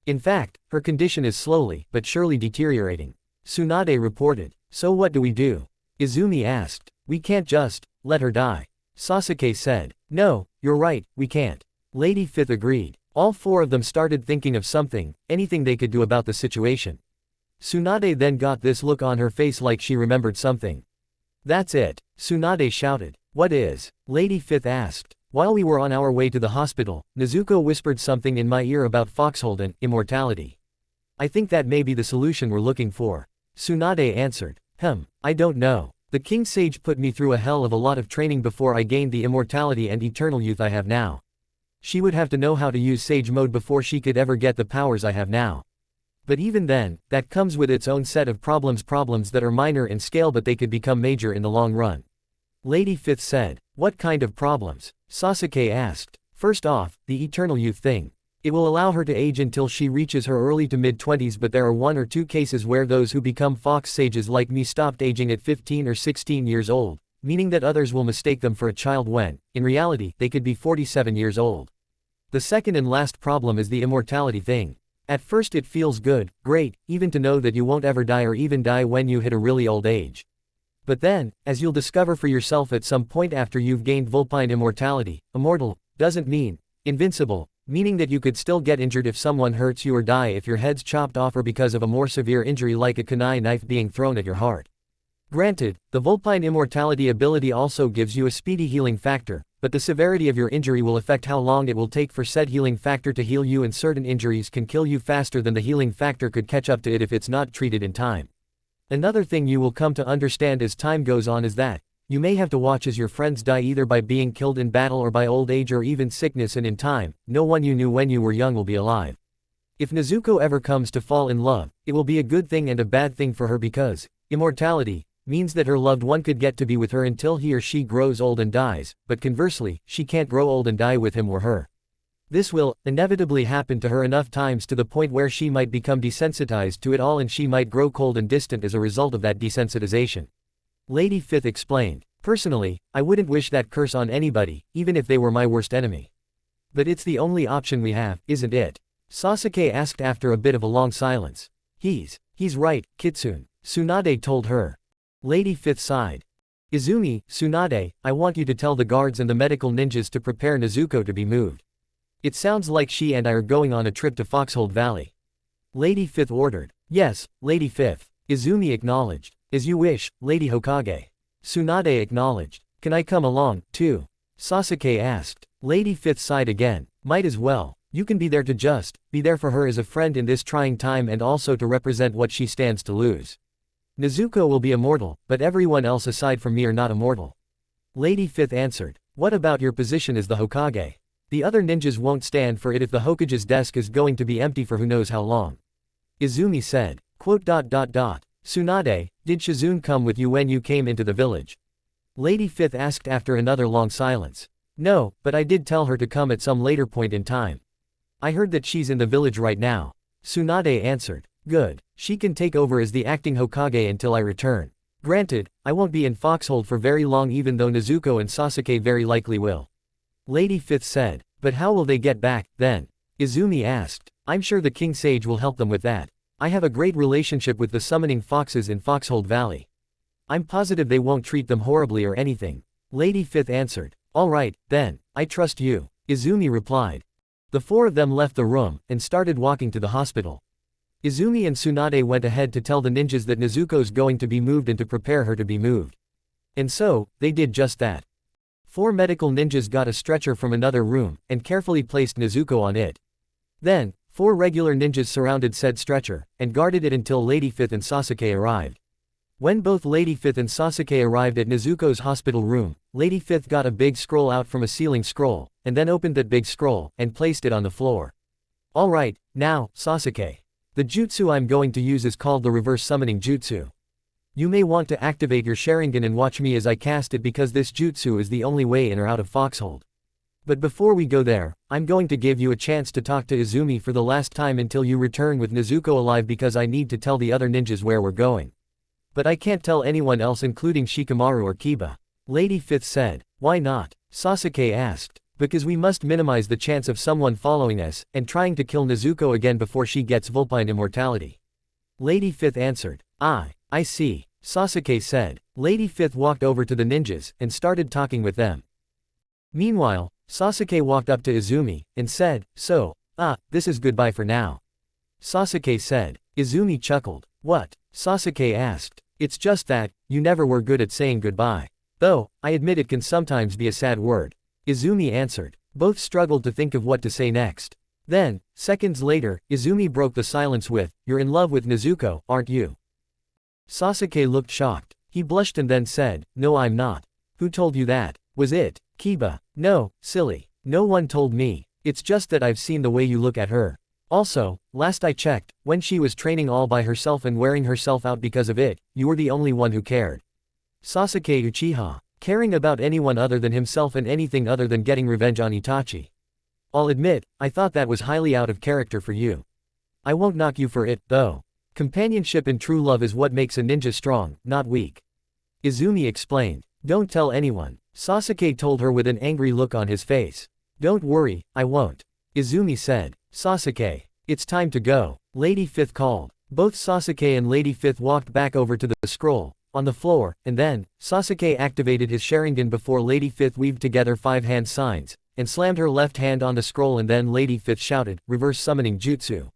In fact, her condition is slowly but surely deteriorating, Tsunade reported. So what do we do? Izumi asked. We can't just let her die, Sasuke said. No, you're right, we can't. Lady Fifth agreed. All four of them started thinking of something, anything they could do about the situation. Tsunade then got this look on her face like she remembered something. That's it, Tsunade shouted. What is? Lady Fifth asked. While we were on our way to the hospital, Nezuko whispered something in my ear about foxholden, immortality. I think that may be the solution we're looking for, Tsunade answered. I don't know. The King Sage put me through a hell of a lot of training before I gained the immortality and eternal youth I have now. She would have to know how to use Sage Mode before she could ever get the powers I have now. But even then, that comes with its own set of problems that are minor in scale but they could become major in the long run. Lady Fifth said. What kind of problems? Sasuke asked. First off, the eternal youth thing. It will allow her to age until she reaches her early to mid-20s, but there are 1 or 2 cases where those who become fox sages like me stopped aging at 15 or 16 years old, meaning that others will mistake them for a child when, in reality, they could be 47 years old. The second and last problem is the immortality thing. At first it feels good, great, even to know that you won't ever die or even die when you hit a really old age. But then, as you'll discover for yourself at some point after you've gained vulpine immortality, immortal doesn't mean invincible, meaning that you could still get injured if someone hurts you or die if your head's chopped off or because of a more severe injury like a kunai knife being thrown at your heart. Granted, the vulpine immortality ability also gives you a speedy healing factor, but the severity of your injury will affect how long it will take for said healing factor to heal you, and certain injuries can kill you faster than the healing factor could catch up to it if it's not treated in time. Another thing you will come to understand as time goes on is that you may have to watch as your friends die either by being killed in battle or by old age or even sickness, and in time, no one you knew when you were young will be alive. If Nezuko ever comes to fall in love, it will be a good thing and a bad thing for her because immortality means that her loved one could get to be with her until he or she grows old and dies, but conversely, she can't grow old and die with him or her. This will inevitably happen to her enough times to the point where she might become desensitized to it all, and she might grow cold and distant as a result of that desensitization. Lady Fifth explained. Personally, I wouldn't wish that curse on anybody, even if they were my worst enemy. But it's the only option we have, isn't it? Sasuke asked after a bit of a long silence. He's right, Kitsune, Tsunade told her. Lady Fifth sighed. Izumi, Tsunade, I want you to tell the guards and the medical ninjas to prepare Nezuko to be moved. It sounds like she and I are going on a trip to Foxhold Valley. Lady Fifth ordered. Yes, Lady Fifth. Izumi acknowledged. As you wish, Lady Hokage. Tsunade acknowledged. Can I come along, too? Sasuke asked. Lady Fifth sighed again. Might as well. You can be there to just be there for her as a friend in this trying time and also to represent what she stands to lose. Nezuko will be immortal, but everyone else aside from me are not immortal. Lady Fifth answered. What about your position as the Hokage? The other ninjas won't stand for it if the Hokage's desk is going to be empty for who knows how long. Izumi said. Tsunade, did Shizune come with you when you came into the village? Lady Fifth asked after another long silence. No, but I did tell her to come at some later point in time. I heard that she's in the village right now. Tsunade answered. Good. She can take over as the acting Hokage until I return. Granted, I won't be in Foxhold for very long even though Nezuko and Sasuke very likely will. Lady Fifth said. But how will they get back, then? Izumi asked. I'm sure the King Sage will help them with that. I have a great relationship with the summoning foxes in Foxhold Valley. I'm positive they won't treat them horribly or anything. Lady Fifth answered. Alright, then, I trust you. Izumi replied. The four of them left the room, and started walking to the hospital. Izumi and Tsunade went ahead to tell the ninjas that Nezuko's going to be moved and to prepare her to be moved. And so, they did just that. 4 medical ninjas got a stretcher from another room, and carefully placed Nezuko on it. Then, 4 regular ninjas surrounded said stretcher, and guarded it until Lady Fifth and Sasuke arrived. When both Lady Fifth and Sasuke arrived at Nezuko's hospital room, Lady Fifth got a big scroll out from a ceiling scroll, and then opened that big scroll, and placed it on the floor. Alright, now, Sasuke. The jutsu I'm going to use is called the reverse summoning jutsu. You may want to activate your Sharingan and watch me as I cast it because this jutsu is the only way in or out of Foxhold. But before we go there, I'm going to give you a chance to talk to Izumi for the last time until you return with Nezuko alive because I need to tell the other ninjas where we're going. But I can't tell anyone else including Shikamaru or Kiba. Lady Fifth said. Why not? Sasuke asked. Because we must minimize the chance of someone following us, and trying to kill Nezuko again before she gets Vulpine immortality. Lady Fifth answered. I see. Sasuke said. Lady Fifth walked over to the ninjas, and started talking with them. Meanwhile, Sasuke walked up to Izumi, and said, So, this is goodbye for now. Sasuke said. Izumi chuckled. What? Sasuke asked. It's just that, you never were good at saying goodbye. Though, I admit it can sometimes be a sad word. Izumi answered. Both struggled to think of what to say next. Then, seconds later, Izumi broke the silence with, You're in love with Nezuko, aren't you? Sasuke looked shocked. He blushed and then said, No I'm not. Who told you that? Was it Kiba? No, silly. No one told me. It's just that I've seen the way you look at her. Also, last I checked, when she was training all by herself and wearing herself out because of it, you were the only one who cared. Sasuke Uchiha. Caring about anyone other than himself and anything other than getting revenge on Itachi. I'll admit, I thought that was highly out of character for you. I won't knock you for it, though. Companionship and true love is what makes a ninja strong, not weak. Izumi explained. Don't tell anyone. Sasuke told her with an angry look on his face. Don't worry, I won't. Izumi said. Sasuke. It's time to go. Lady Fifth called. Both Sasuke and Lady Fifth walked back over to the scroll, on the floor, and then, Sasuke activated his Sharingan before Lady Fifth weaved together 5 hand signs, and slammed her left hand on the scroll and then Lady Fifth shouted, Reverse summoning jutsu.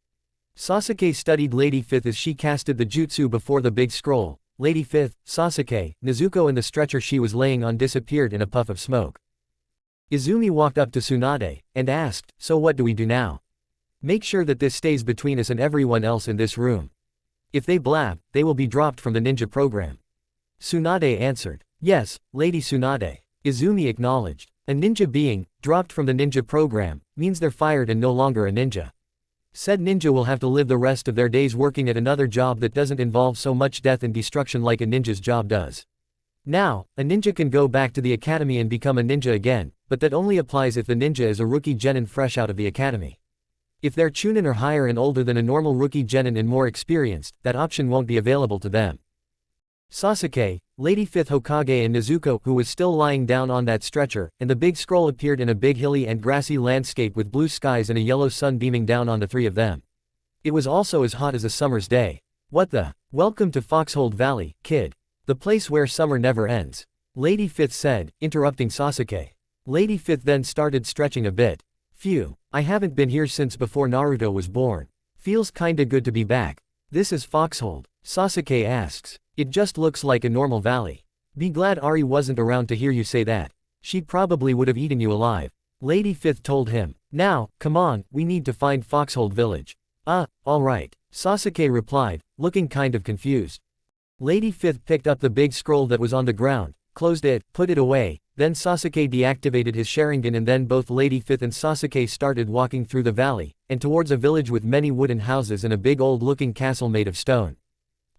Sasuke studied Lady Fifth as she casted the jutsu before the big scroll. Lady Fifth, Sasuke, Nezuko and the stretcher she was laying on disappeared in a puff of smoke. Izumi walked up to Tsunade, and asked, So what do we do now? Make sure that this stays between us and everyone else in this room. If they blab, they will be dropped from the ninja program. Tsunade answered. Yes, Lady Tsunade. Izumi acknowledged. A ninja being dropped from the ninja program means they're fired and no longer a ninja. Said ninja will have to live the rest of their days working at another job that doesn't involve so much death and destruction like a ninja's job does. Now, a ninja can go back to the academy and become a ninja again, but that only applies if the ninja is a rookie genin fresh out of the academy. If they're chunin or higher and older than a normal rookie genin and more experienced, that option won't be available to them. Sasuke, Lady 5th Hokage and Nezuko, who was still lying down on that stretcher, and the big scroll appeared in a big hilly and grassy landscape with blue skies and a yellow sun beaming down on the three of them. It was also as hot as a summer's day. What the? Welcome to Foxhold Valley, kid. The place where summer never ends. Lady 5th said, interrupting Sasuke. Lady 5th then started stretching a bit. Phew, I haven't been here since before Naruto was born. Feels kinda good to be back. This is Foxhold, Sasuke asks. It just looks like a normal valley. Be glad Ari wasn't around to hear you say that. She probably would have eaten you alive. Lady 5th told him. Now, come on, we need to find Foxhold Village. Alright, Sasuke replied, looking kind of confused. Lady 5th picked up the big scroll that was on the ground, closed it, put it away, then Sasuke deactivated his Sharingan and then both Lady 5th and Sasuke started walking through the valley, and towards a village with many wooden houses and a big old-looking castle made of stone.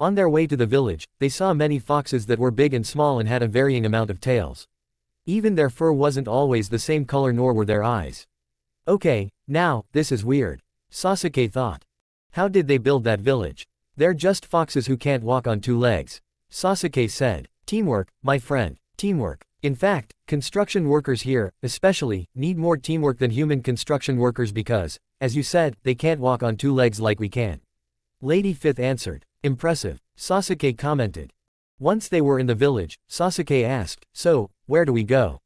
On their way to the village, they saw many foxes that were big and small and had a varying amount of tails. Even their fur wasn't always the same color nor were their eyes. Okay, now, this is weird. Sasuke thought. How did they build that village? They're just foxes who can't walk on two legs. Sasuke said. Teamwork, my friend, teamwork. In fact, construction workers here, especially, need more teamwork than human construction workers because, as you said, they can't walk on two legs like we can. Lady 5th answered. Impressive, Sasuke commented. Once they were in the village, Sasuke asked, so, where do we go?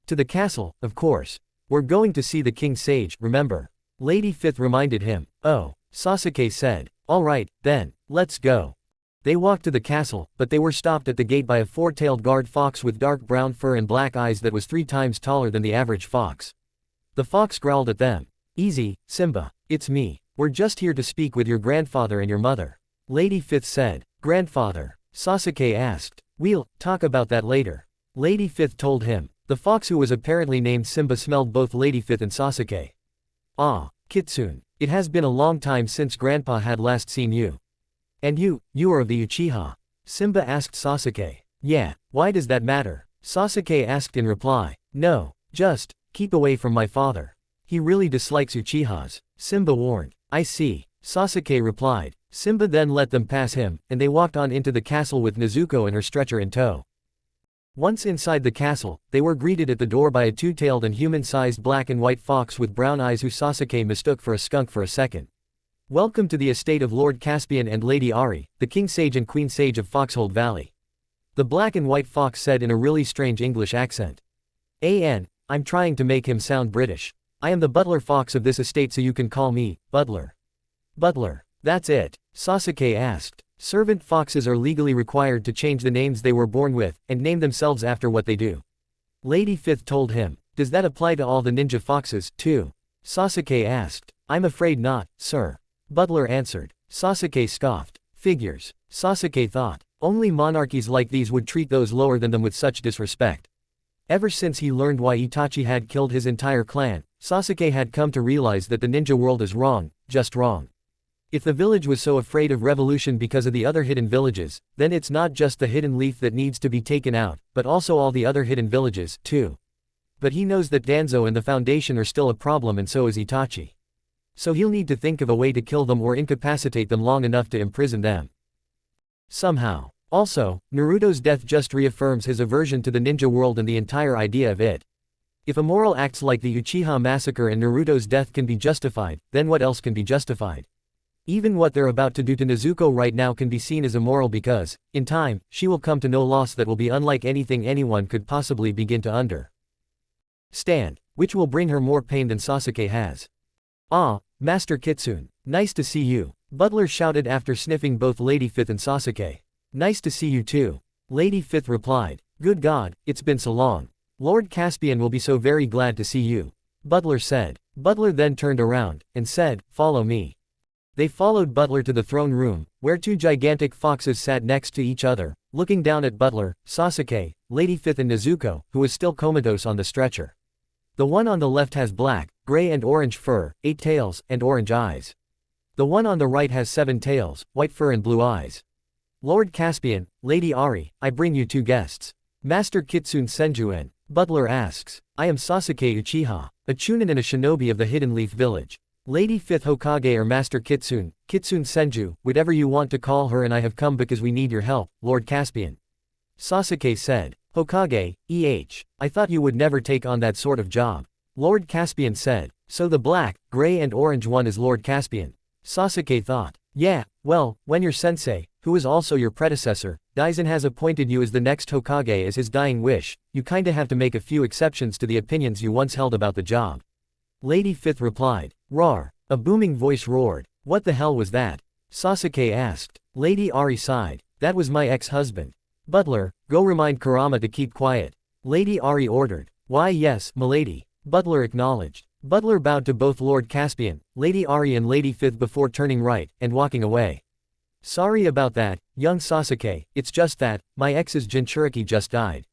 To the castle, of course. We're going to see the King Sage, remember? Lady 5th reminded him. Oh, Sasuke said. Alright, then, let's go. They walked to the castle, but they were stopped at the gate by a four-tailed guard fox with dark brown fur and black eyes that was 3 times taller than the average fox. The fox growled at them. Easy, Simba, it's me. We're just here to speak with your grandfather and your mother. Lady 5th said. Grandfather? Sasuke asked. We'll talk about that later. Lady 5th told him. The fox who was apparently named Simba smelled both Lady 5th and Sasuke. Ah, Kitsune. It has been a long time since Grandpa had last seen you. And you are of the Uchiha? Simba asked Sasuke. Yeah, why does that matter? Sasuke asked in reply. No, just, keep away from my father. He really dislikes Uchihas. Simba warned. I see, Sasuke replied. Simba then let them pass him, and they walked on into the castle with Nezuko and her stretcher in tow. Once inside the castle, they were greeted at the door by a two-tailed and human-sized black and white fox with brown eyes who Sasuke mistook for a skunk for a second. Welcome to the estate of Lord Caspian and Lady Ari, the King Sage and Queen Sage of Foxhold Valley. The black and white fox said in a really strange English accent. I'm trying to make him sound British. I am the butler fox of this estate so you can call me, Butler. Butler. That's it, Sasuke asked. Servant foxes are legally required to change the names they were born with, and name themselves after what they do. Lady 5th told him. Does that apply to all the ninja foxes, too? Sasuke asked. I'm afraid not, sir. Butler answered. Sasuke scoffed. Figures. Sasuke thought. Only monarchies like these would treat those lower than them with such disrespect. Ever since he learned why Itachi had killed his entire clan, Sasuke had come to realize that the ninja world is wrong, just wrong. If the village was so afraid of revolution because of the other hidden villages, then it's not just the hidden leaf that needs to be taken out, but also all the other hidden villages, too. But he knows that Danzo and the Foundation are still a problem and so is Itachi. So he'll need to think of a way to kill them or incapacitate them long enough to imprison them. Somehow. Also, Naruto's death just reaffirms his aversion to the ninja world and the entire idea of it. If immoral acts like the Uchiha massacre and Naruto's death can be justified, then what else can be justified? Even what they're about to do to Nezuko right now can be seen as immoral because, in time, she will come to know loss that will be unlike anything anyone could possibly begin to understand, which will bring her more pain than Sasuke has. Ah, Master Kitsune, nice to see you, Butler shouted after sniffing both Lady 5th and Sasuke. Nice to see you too. Lady 5th replied. Good God, it's been so long. Lord Caspian will be so very glad to see you. Butler said. Butler then turned around, and said, follow me. They followed Butler to the throne room, where 2 gigantic foxes sat next to each other, looking down at Butler, Sasuke, Lady 5th and Nezuko, who was still comatose on the stretcher. The one on the left has black, gray and orange fur, 8 tails, and orange eyes. The one on the right has 7 tails, white fur and blue eyes. Lord Caspian, Lady Ari, I bring you 2 guests. Master Kitsune Senjuen, Butler asks. I am Sasuke Uchiha, a chunin and a shinobi of the Hidden Leaf Village. Lady 5th Hokage or Master Kitsune, Kitsune Senju, whatever you want to call her, and I have come because we need your help, Lord Caspian. Sasuke said. Hokage, I thought you would never take on that sort of job. Lord Caspian said. So the black, gray and orange one is Lord Caspian. Sasuke thought. Yeah, well, when your sensei, who is also your predecessor, dies and has appointed you as the next Hokage as his dying wish, you kinda have to make a few exceptions to the opinions you once held about the job. Lady 5th replied. Roar. A booming voice roared. What the hell was that? Sasuke asked. Lady Ari sighed. That was my ex-husband. Butler, go remind Kurama to keep quiet. Lady Ari ordered. Why yes, milady. Butler acknowledged. Butler bowed to both Lord Caspian, Lady Ari and Lady 5th before turning right and walking away. Sorry about that, young Sasuke, it's just that, my ex's Jinchuriki just died.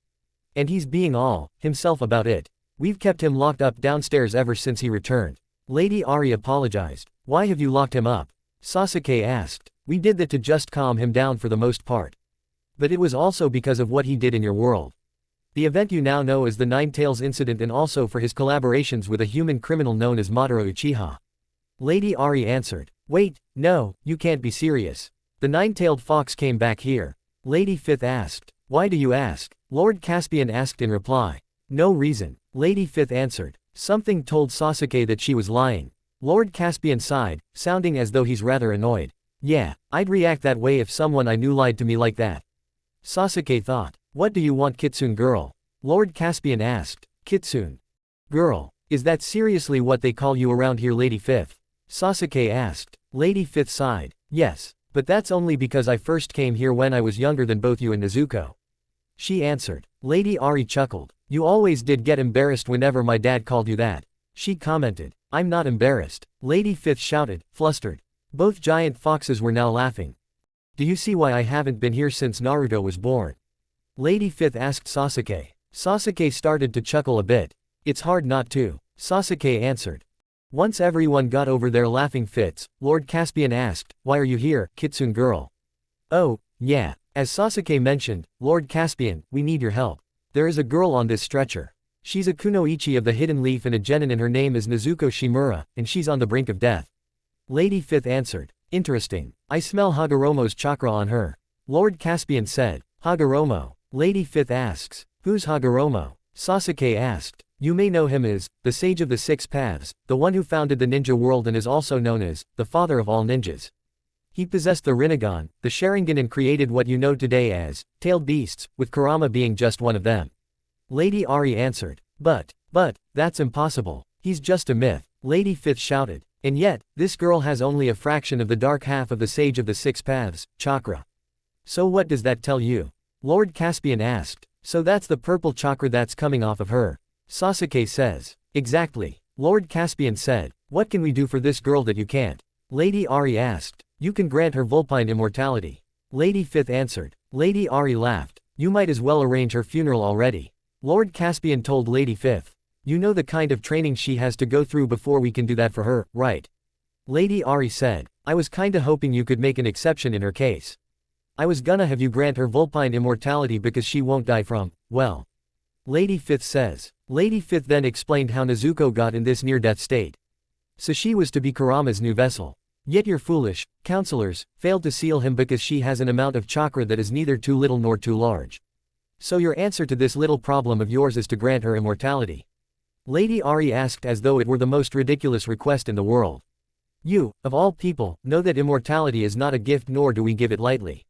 And he's being all himself about it. We've kept him locked up downstairs ever since he returned. Lady Ari apologized. Why have you locked him up? Sasuke asked. We did that to just calm him down for the most part. But it was also because of what he did in your world. The event you now know as the Nine Tails incident, and also for his collaborations with a human criminal known as Madara Uchiha. Lady Ari answered. Wait, no, you can't be serious. The nine-tailed fox came back here. Lady 5th asked. Why do you ask? Lord Caspian asked in reply. No reason. Lady 5th answered. Something told Sasuke that she was lying. Lord Caspian sighed, sounding as though he's rather annoyed. Yeah, I'd react that way if someone I knew lied to me like that. Sasuke thought. What do you want, Kitsune girl? Lord Caspian asked. Kitsune girl. Is that seriously what they call you around here, Lady 5th? Sasuke asked. Lady 5th sighed. Yes, but that's only because I first came here when I was younger than both you and Nezuko. She answered. Lady Ari chuckled. You always did get embarrassed whenever my dad called you that. She commented. I'm not embarrassed. Lady 5th shouted, flustered. Both giant foxes were now laughing. Do you see why I haven't been here since Naruto was born? Lady 5th asked Sasuke. Sasuke started to chuckle a bit. It's hard not to. Sasuke answered. Once everyone got over their laughing fits, Lord Caspian asked, why are you here, Kitsune girl? Oh, yeah. As Sasuke mentioned, Lord Caspian, we need your help. There is a girl on this stretcher. She's a kunoichi of the Hidden Leaf and a genin, and her name is Nezuko Shimura, and she's on the brink of death. Lady 5th answered. Interesting. I smell Hagoromo's chakra on her. Lord Caspian said. Hagoromo. Lady 5th asks. Who's Hagoromo? Sasuke asked. You may know him as, the Sage of the Six Paths, the one who founded the ninja world and is also known as, the father of all ninjas. He possessed the Rinnegan, the Sharingan, and created what you know today as, tailed beasts, with Kurama being just one of them. Lady Ari answered. But, that's impossible. He's just a myth. Lady 5th shouted. And yet, this girl has only a fraction of the dark half of the Sage of the Six Paths, chakra. So what does that tell you? Lord Caspian asked. So that's the purple chakra that's coming off of her. Sasuke says. Exactly. Lord Caspian said. What can we do for this girl that you can't? Lady Ari asked. You can grant her vulpine immortality. Lady 5th answered. Lady Ari laughed. You might as well arrange her funeral already. Lord Caspian told Lady 5th. You know the kind of training she has to go through before we can do that for her, right? Lady Ari said. I was kinda hoping you could make an exception in her case. I was gonna have you grant her vulpine immortality because she won't die from, well. Lady 5th says. Lady 5th then explained how Nezuko got in this near-death state. So she was to be Kurama's new vessel. Yet your foolish counselors failed to seal him because she has an amount of chakra that is neither too little nor too large. So your answer to this little problem of yours is to grant her immortality. Lady Ari asked as though it were the most ridiculous request in the world. You, of all people, know that immortality is not a gift, nor do we give it lightly.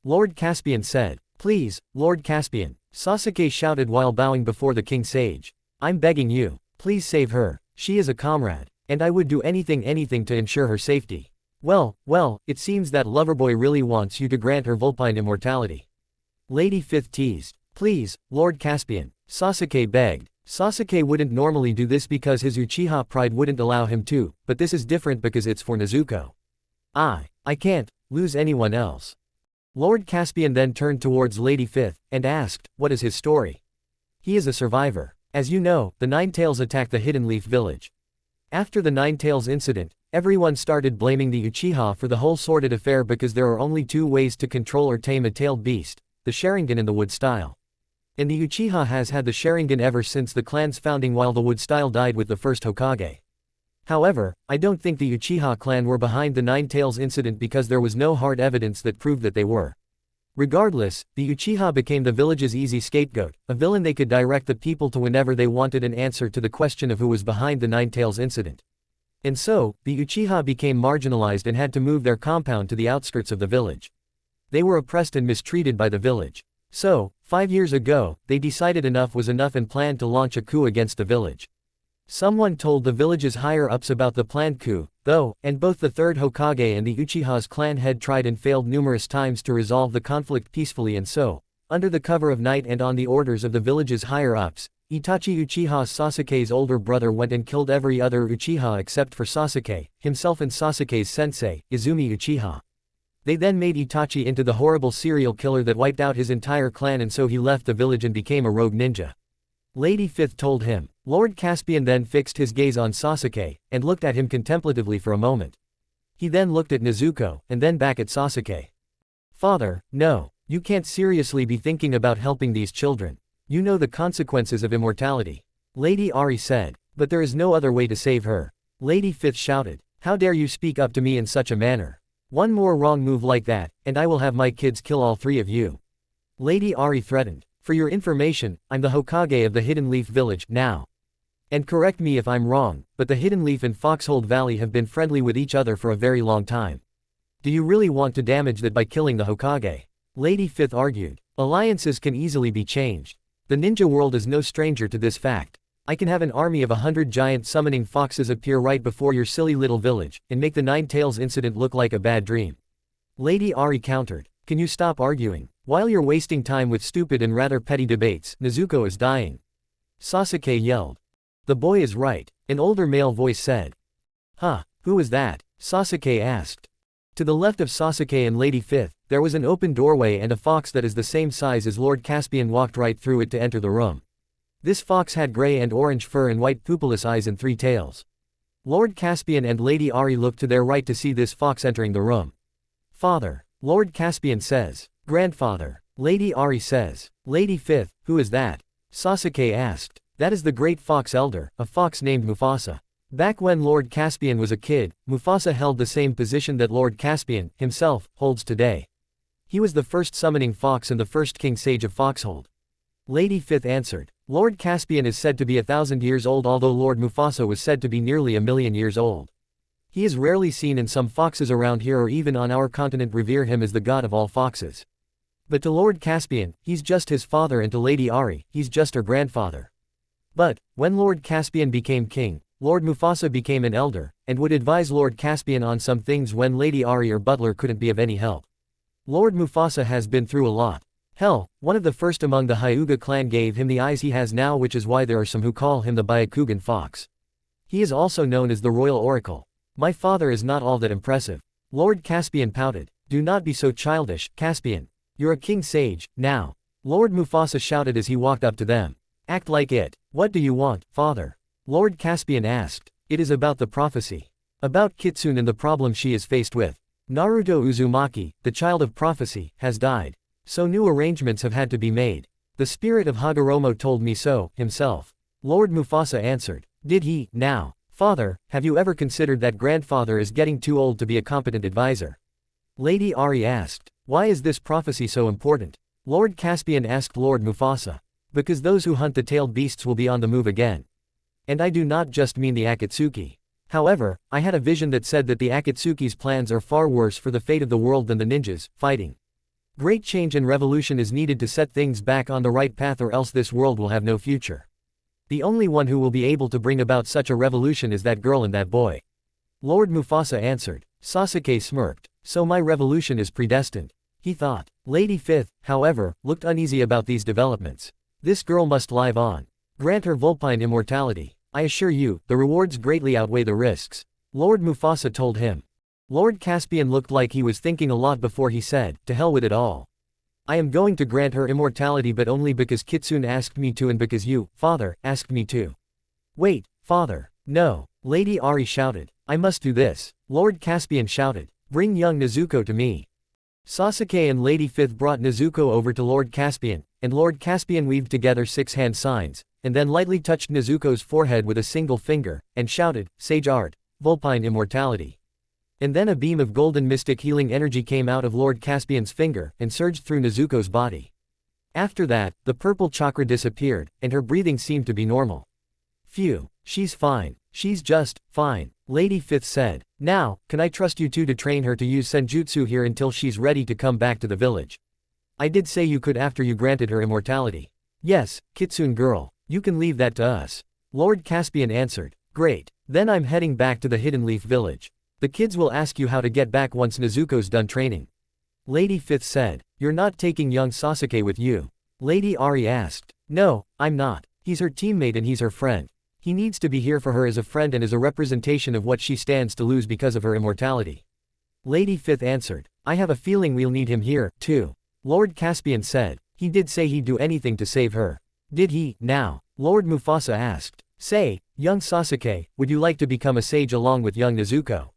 Lord Caspian said. Please, Lord Caspian. Sasuke shouted while bowing before the King Sage. I'm begging you. Please save her. She is a comrade. And I would do anything to ensure her safety. Well, it seems that Loverboy really wants you to grant her vulpine immortality. Lady 5th teased. Please, Lord Caspian. Sasuke begged. Sasuke wouldn't normally do this because his Uchiha pride wouldn't allow him to, but this is different because it's for Nezuko. I can't lose anyone else. Lord Caspian then turned towards Lady 5th, and asked, what is his story? He is a survivor. As you know, the Nine Tails attacked the Hidden Leaf village. After the Nine Tails incident, everyone started blaming the Uchiha for the whole sordid affair because there are only two ways to control or tame a tailed beast, the Sharingan and the wood style. And the Uchiha has had the Sharingan ever since the clan's founding, while the wood style died with the first Hokage. However, I don't think the Uchiha clan were behind the Nine Tails incident because there was no hard evidence that proved that they were. Regardless, the Uchiha became the village's easy scapegoat, a villain they could direct the people to whenever they wanted an answer to the question of who was behind the Nine Tails incident. And so, the Uchiha became marginalized and had to move their compound to the outskirts of the village. They were oppressed and mistreated by the village. So, 5 years ago, they decided enough was enough and planned to launch a coup against the village. Someone told the village's higher-ups about the planned coup, though, and both the third Hokage and the Uchiha's clan had tried and failed numerous times to resolve the conflict peacefully, and so, under the cover of night and on the orders of the village's higher-ups, Itachi Uchiha Sasuke's older brother went and killed every other Uchiha except for Sasuke, himself and Sasuke's sensei, Izumi Uchiha. They then made Itachi into the horrible serial killer that wiped out his entire clan, and so he left the village and became a rogue ninja. Lady Fifth told him. Lord Caspian then fixed his gaze on Sasuke, and looked at him contemplatively for a moment. He then looked at Nezuko, and then back at Sasuke. Father, no. You can't seriously be thinking about helping these children. You know the consequences of immortality. Lady Ari said. But there is no other way to save her. Lady Fifth shouted. How dare you speak up to me in such a manner? One more wrong move like that, and I will have my kids kill all three of you. Lady Ari threatened. For your information, I'm the Hokage of the Hidden Leaf Village, now. And correct me if I'm wrong, but the Hidden Leaf and Foxhold Valley have been friendly with each other for a very long time. Do you really want to damage that by killing the Hokage? Lady Fifth argued. Alliances can easily be changed. The ninja world is no stranger to this fact. I can have an army of 100 giant summoning foxes appear right before your silly little village, and make the Nine Tails incident look like a bad dream. Lady Ari countered. Can you stop arguing? While you're wasting time with stupid and rather petty debates, Nezuko is dying. Sasuke yelled. The boy is right, an older male voice said. Huh, who is that? Sasuke asked. To the left of Sasuke and Lady Fifth, there was an open doorway, and a fox that is the same size as Lord Caspian walked right through it to enter the room. This fox had gray and orange fur and white pupilless eyes and 3 tails. Lord Caspian and Lady Ari looked to their right to see this fox entering the room. Father. Lord Caspian says. Grandfather. Lady Ari says. Lady Fifth, who is that? Sasuke asked. That is the great fox elder, a fox named Mufasa. Back when Lord Caspian was a kid, Mufasa held the same position that Lord Caspian, himself, holds today. He was the first summoning fox and the first king sage of Foxhold. Lady Fifth answered. Lord Caspian is said to be 1,000 years old, although Lord Mufasa was said to be nearly 1,000,000 years old. He is rarely seen, and some foxes around here or even on our continent revere him as the god of all foxes. But to Lord Caspian, he's just his father, and to Lady Ari, he's just her grandfather. But, when Lord Caspian became king, Lord Mufasa became an elder, and would advise Lord Caspian on some things when Lady Ari or Butler couldn't be of any help. Lord Mufasa has been through a lot. Hell, one of the first among the Hyuga clan gave him the eyes he has now, which is why there are some who call him the Byakugan fox. He is also known as the Royal Oracle. My father is not all that impressive. Lord Caspian pouted. Do not be so childish, Caspian. You're a king sage, now. Lord Mufasa shouted as he walked up to them. Act like it. What do you want, father? Lord Caspian asked. It is about the prophecy. About Kitsune and the problem she is faced with. Naruto Uzumaki, the child of prophecy, has died. So new arrangements have had to be made. The spirit of Hagoromo told me so, himself. Lord Mufasa answered. Did he, now? Father, have you ever considered that grandfather is getting too old to be a competent advisor? Lady Ari asked. Why is this prophecy so important? Lord Caspian asked Lord Mufasa. Because those who hunt the tailed beasts will be on the move again. And I do not just mean the Akatsuki. However, I had a vision that said that the Akatsuki's plans are far worse for the fate of the world than the ninjas, fighting. Great change and revolution is needed to set things back on the right path, or else this world will have no future. The only one who will be able to bring about such a revolution is that girl and that boy. Lord Mufasa answered. Sasuke smirked. So my revolution is predestined. He thought. Lady Fifth, however, looked uneasy about these developments. This girl must live on. Grant her vulpine immortality. I assure you, the rewards greatly outweigh the risks. Lord Mufasa told him. Lord Caspian looked like he was thinking a lot before he said, to hell with it all. I am going to grant her immortality, but only because Kitsune asked me to and because you, father, asked me to. Wait, father. No. Lady Ari shouted. I must do this. Lord Caspian shouted. Bring young Nezuko to me. Sasuke and Lady Fifth brought Nezuko over to Lord Caspian, and Lord Caspian weaved together 6 hand signs, and then lightly touched Nezuko's forehead with a single finger, and shouted, Sage art, vulpine immortality. And then a beam of golden mystic healing energy came out of Lord Caspian's finger, and surged through Nezuko's body. After that, the purple chakra disappeared, and her breathing seemed to be normal. Phew, she's fine. She's just fine, Lady Fifth said. Now, can I trust you two to train her to use senjutsu here until she's ready to come back to the village? I did say you could after you granted her immortality. Yes, Kitsune girl, you can leave that to us. Lord Caspian answered. Great, then I'm heading back to the Hidden Leaf village. The kids will ask you how to get back once Nezuko's done training. Lady Fifth said. You're not taking young Sasuke with you? Lady Ari asked. No, I'm not. He's her teammate and he's her friend. He needs to be here for her as a friend and as a representation of what she stands to lose because of her immortality. Lady Fifth answered. I have a feeling we'll need him here, too. Lord Caspian said. He did say he'd do anything to save her. Did he, now? Lord Mufasa asked. Say, young Sasuke, would you like to become a sage along with young Nezuko?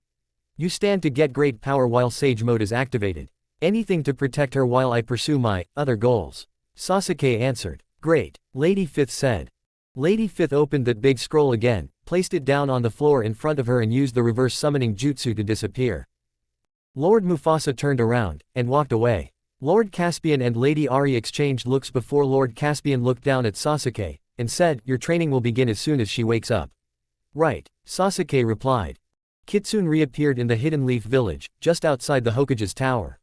You stand to get great power while sage mode is activated. Anything to protect her while I pursue my other goals. Sasuke answered. Great, Lady Fifth said. Lady Fifth opened that big scroll again, placed it down on the floor in front of her and used the reverse summoning jutsu to disappear. Lord Mufasa turned around, and walked away. Lord Caspian and Lady Ari exchanged looks before Lord Caspian looked down at Sasuke, and said, your training will begin as soon as she wakes up. Right, Sasuke replied. Kitsune reappeared in the Hidden Leaf village, just outside the Hokage's tower.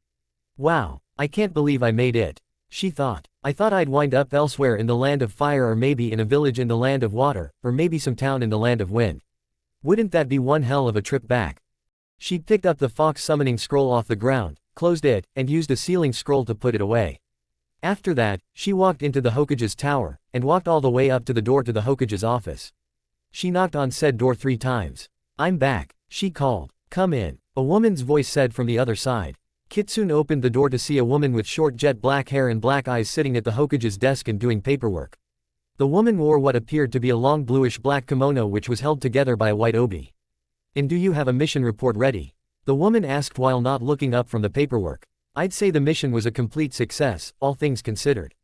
Wow, I can't believe I made it. She thought. I thought I'd wind up elsewhere in the land of fire or maybe in a village in the land of water, or maybe some town in the land of wind. Wouldn't that be one hell of a trip back? She picked up the fox summoning scroll off the ground, closed it, and used a sealing scroll to put it away. After that, she walked into the Hokage's tower, and walked all the way up to the door to the Hokage's office. She knocked on said door 3 times. I'm back, she called. Come in, a woman's voice said from the other side. Kitsune opened the door to see a woman with short jet black hair and black eyes sitting at the Hokage's desk and doing paperwork. The woman wore what appeared to be a long bluish-black kimono which was held together by a white obi. And do you have a mission report ready? The woman asked while not looking up from the paperwork. I'd say the mission was a complete success, all things considered.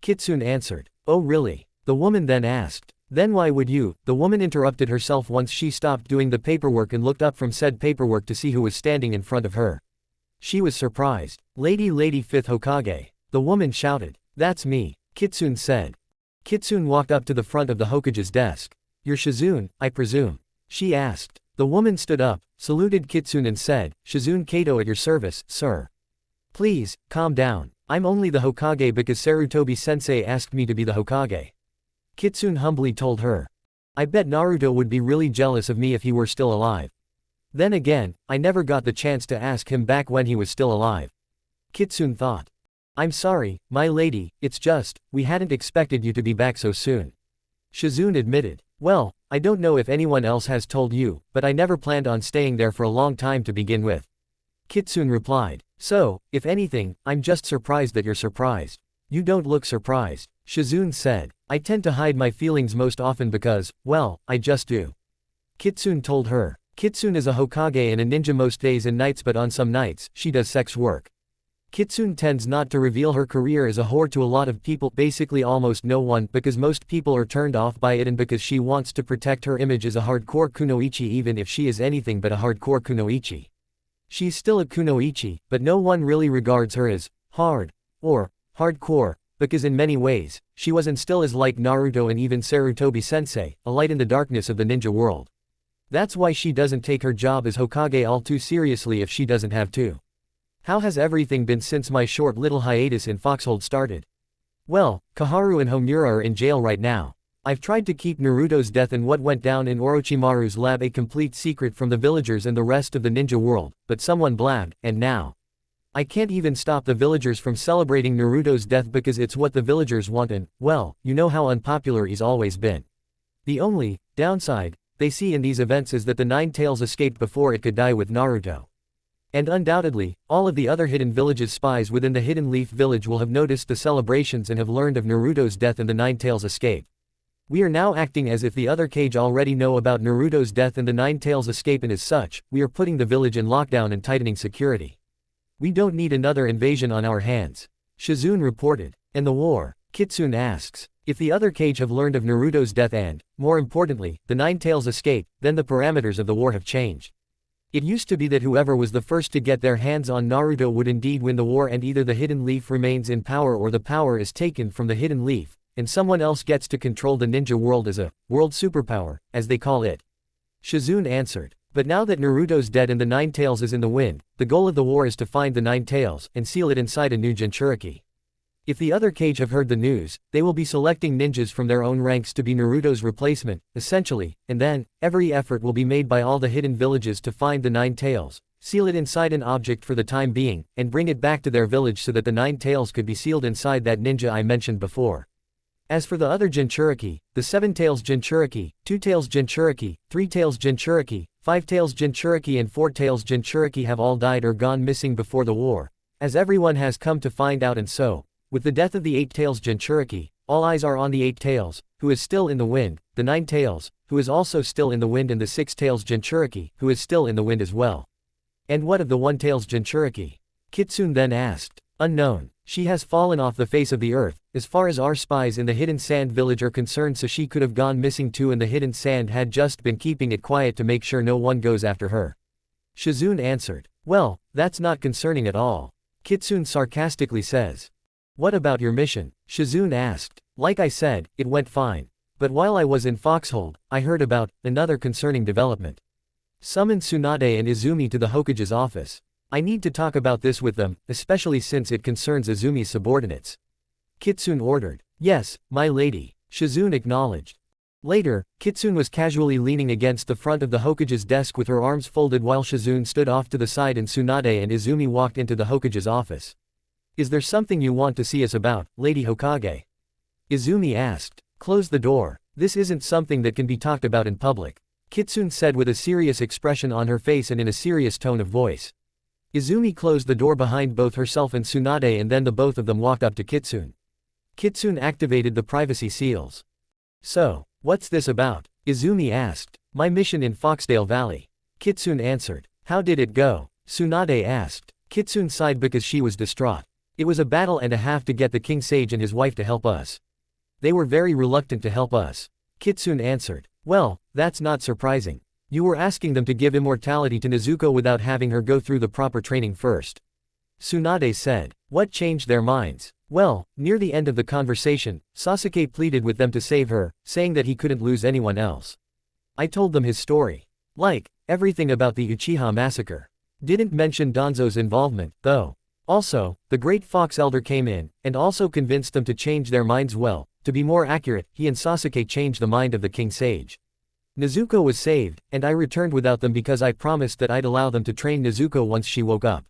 Kitsune answered. Oh really? The woman then asked. Then why would you? The woman interrupted herself once she stopped doing the paperwork and looked up from said paperwork to see who was standing in front of her. She was surprised. Lady Fifth Hokage. The woman shouted. That's me, Kitsune said. Kitsune walked up to the front of the Hokage's desk. You're Shizune, I presume? She asked. The woman stood up, saluted Kitsune and said, Shizune Kato at your service, sir. Please, calm down. I'm only the Hokage because Sarutobi-sensei asked me to be the Hokage. Kitsune humbly told her. I bet Naruto would be really jealous of me if he were still alive. Then again, I never got the chance to ask him back when he was still alive. Kitsune thought. I'm sorry, my lady, it's just, we hadn't expected you to be back so soon. Shizune admitted. Well, I don't know if anyone else has told you, but I never planned on staying there for a long time to begin with. Kitsune replied. So, if anything, I'm just surprised that you're surprised. You don't look surprised, Shizune said. I tend to hide my feelings most often because, well, I just do. Kitsune told her. Kitsune is a Hokage and a ninja most days and nights, but on some nights, she does sex work. Kitsune tends not to reveal her career as a whore to a lot of people, basically almost no one, because most people are turned off by it and because she wants to protect her image as a hardcore kunoichi even if she is anything but a hardcore kunoichi. She's still a kunoichi, but no one really regards her as hard or hardcore, because in many ways, she was and still is like Naruto and even Sarutobi-sensei, a light in the darkness of the ninja world. That's why she doesn't take her job as Hokage all too seriously if she doesn't have to. How has everything been since my short little hiatus in Foxhold started? Well, Kaharu and Homura are in jail right now. I've tried to keep Naruto's death and what went down in Orochimaru's lab a complete secret from the villagers and the rest of the ninja world, but someone blabbed, and now I can't even stop the villagers from celebrating Naruto's death because it's what the villagers want and, well, you know how unpopular he's always been. The only downside they see in these events is that the Nine Tails escaped before it could die with Naruto. And undoubtedly, all of the other hidden villages' spies within the Hidden Leaf village will have noticed the celebrations and have learned of Naruto's death and the Nine Tails' escape. We are now acting as if the other Kage already know about Naruto's death and the Nine Tails' escape, and as such, we are putting the village in lockdown and tightening security. We don't need another invasion on our hands. Shizune reported. And the war? Kitsune asks. If the other cage have learned of Naruto's death and, more importantly, the Nine Tails escape, then the parameters of the war have changed. It used to be that whoever was the first to get their hands on Naruto would indeed win the war, and either the Hidden Leaf remains in power or the power is taken from the Hidden Leaf, and someone else gets to control the ninja world as a world superpower, as they call it. Shizune answered. But now that Naruto's dead and the Nine Tails is in the wind, the goal of the war is to find the Nine Tails and seal it inside a new Jinchuriki. If the other cage have heard the news, they will be selecting ninjas from their own ranks to be Naruto's replacement, essentially, and then, every effort will be made by all the hidden villages to find the Nine Tails, seal it inside an object for the time being, and bring it back to their village so that the Nine Tails could be sealed inside that ninja I mentioned before. As for the other Jinchuriki, the 7 Tails Jinchuriki, 2 Tails Jinchuriki, 3 Tails Jinchuriki, 5 Tails Jinchuriki and 4 Tails Jinchuriki have all died or gone missing before the war, as everyone has come to find out, and so, with the death of the 8 Tails Jinchuriki, all eyes are on the 8 Tails, who is still in the wind, the 9 Tails, who is also still in the wind, and the 6 Tails Jinchuriki, who is still in the wind as well. And what of the 1 Tails Jinchuriki? Kitsune then asked. Unknown. She has fallen off the face of the earth, as far as our spies in the Hidden Sand village are concerned, so she could have gone missing too, and the Hidden Sand had just been keeping it quiet to make sure no one goes after her. Shizune answered. Well, that's not concerning at all. Kitsune sarcastically says. What about your mission? Shizune asked. Like I said, it went fine. But while I was in Foxhold, I heard about another concerning development. Summon Tsunade and Izumi to the Hokage's office. I need to talk about this with them, especially since it concerns Izumi's subordinates. Kitsune ordered. Yes, my lady. Shizune acknowledged. Later, Kitsune was casually leaning against the front of the Hokage's desk with her arms folded while Shizune stood off to the side and Tsunade and Izumi walked into the Hokage's office. Is there something you want to see us about, Lady Hokage? Izumi asked. Close the door. This isn't something that can be talked about in public, Kitsune said with a serious expression on her face and in a serious tone of voice. Izumi closed the door behind both herself and Tsunade, and then the both of them walked up to Kitsune. Kitsune activated the privacy seals. So, what's this about? Izumi asked. My mission in Foxdale Valley. Kitsune answered. How did it go? Tsunade asked. Kitsune sighed because she was distraught. It was a battle and a half to get the King Sage and his wife to help us. They were very reluctant to help us. Kitsune answered. Well, that's not surprising. You were asking them to give immortality to Nezuko without having her go through the proper training first. Tsunade said. What changed their minds? Well, near the end of the conversation, Sasuke pleaded with them to save her, saying that he couldn't lose anyone else. I told them his story. Like, everything about the Uchiha massacre. Didn't mention Danzo's involvement, though. Also, the Great Fox Elder came in, and also convinced them to change their minds. Well, to be more accurate, he and Sasuke changed the mind of the King Sage. Nezuko was saved, and I returned without them because I promised that I'd allow them to train Nezuko once she woke up.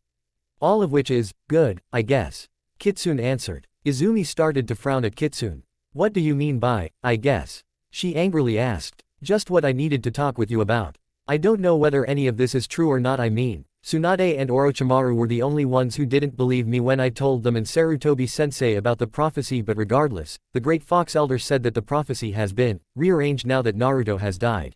All of which is good, I guess. Kitsune answered. Izumi started to frown at Kitsune. What do you mean by, I guess? She angrily asked. Just what I needed to talk with you about. I don't know whether any of this is true or not. I mean, Tsunade and Orochimaru were the only ones who didn't believe me when I told them and Sarutobi-sensei about the prophecy, but regardless, the Great Fox Elder said that the prophecy has been rearranged now that Naruto has died.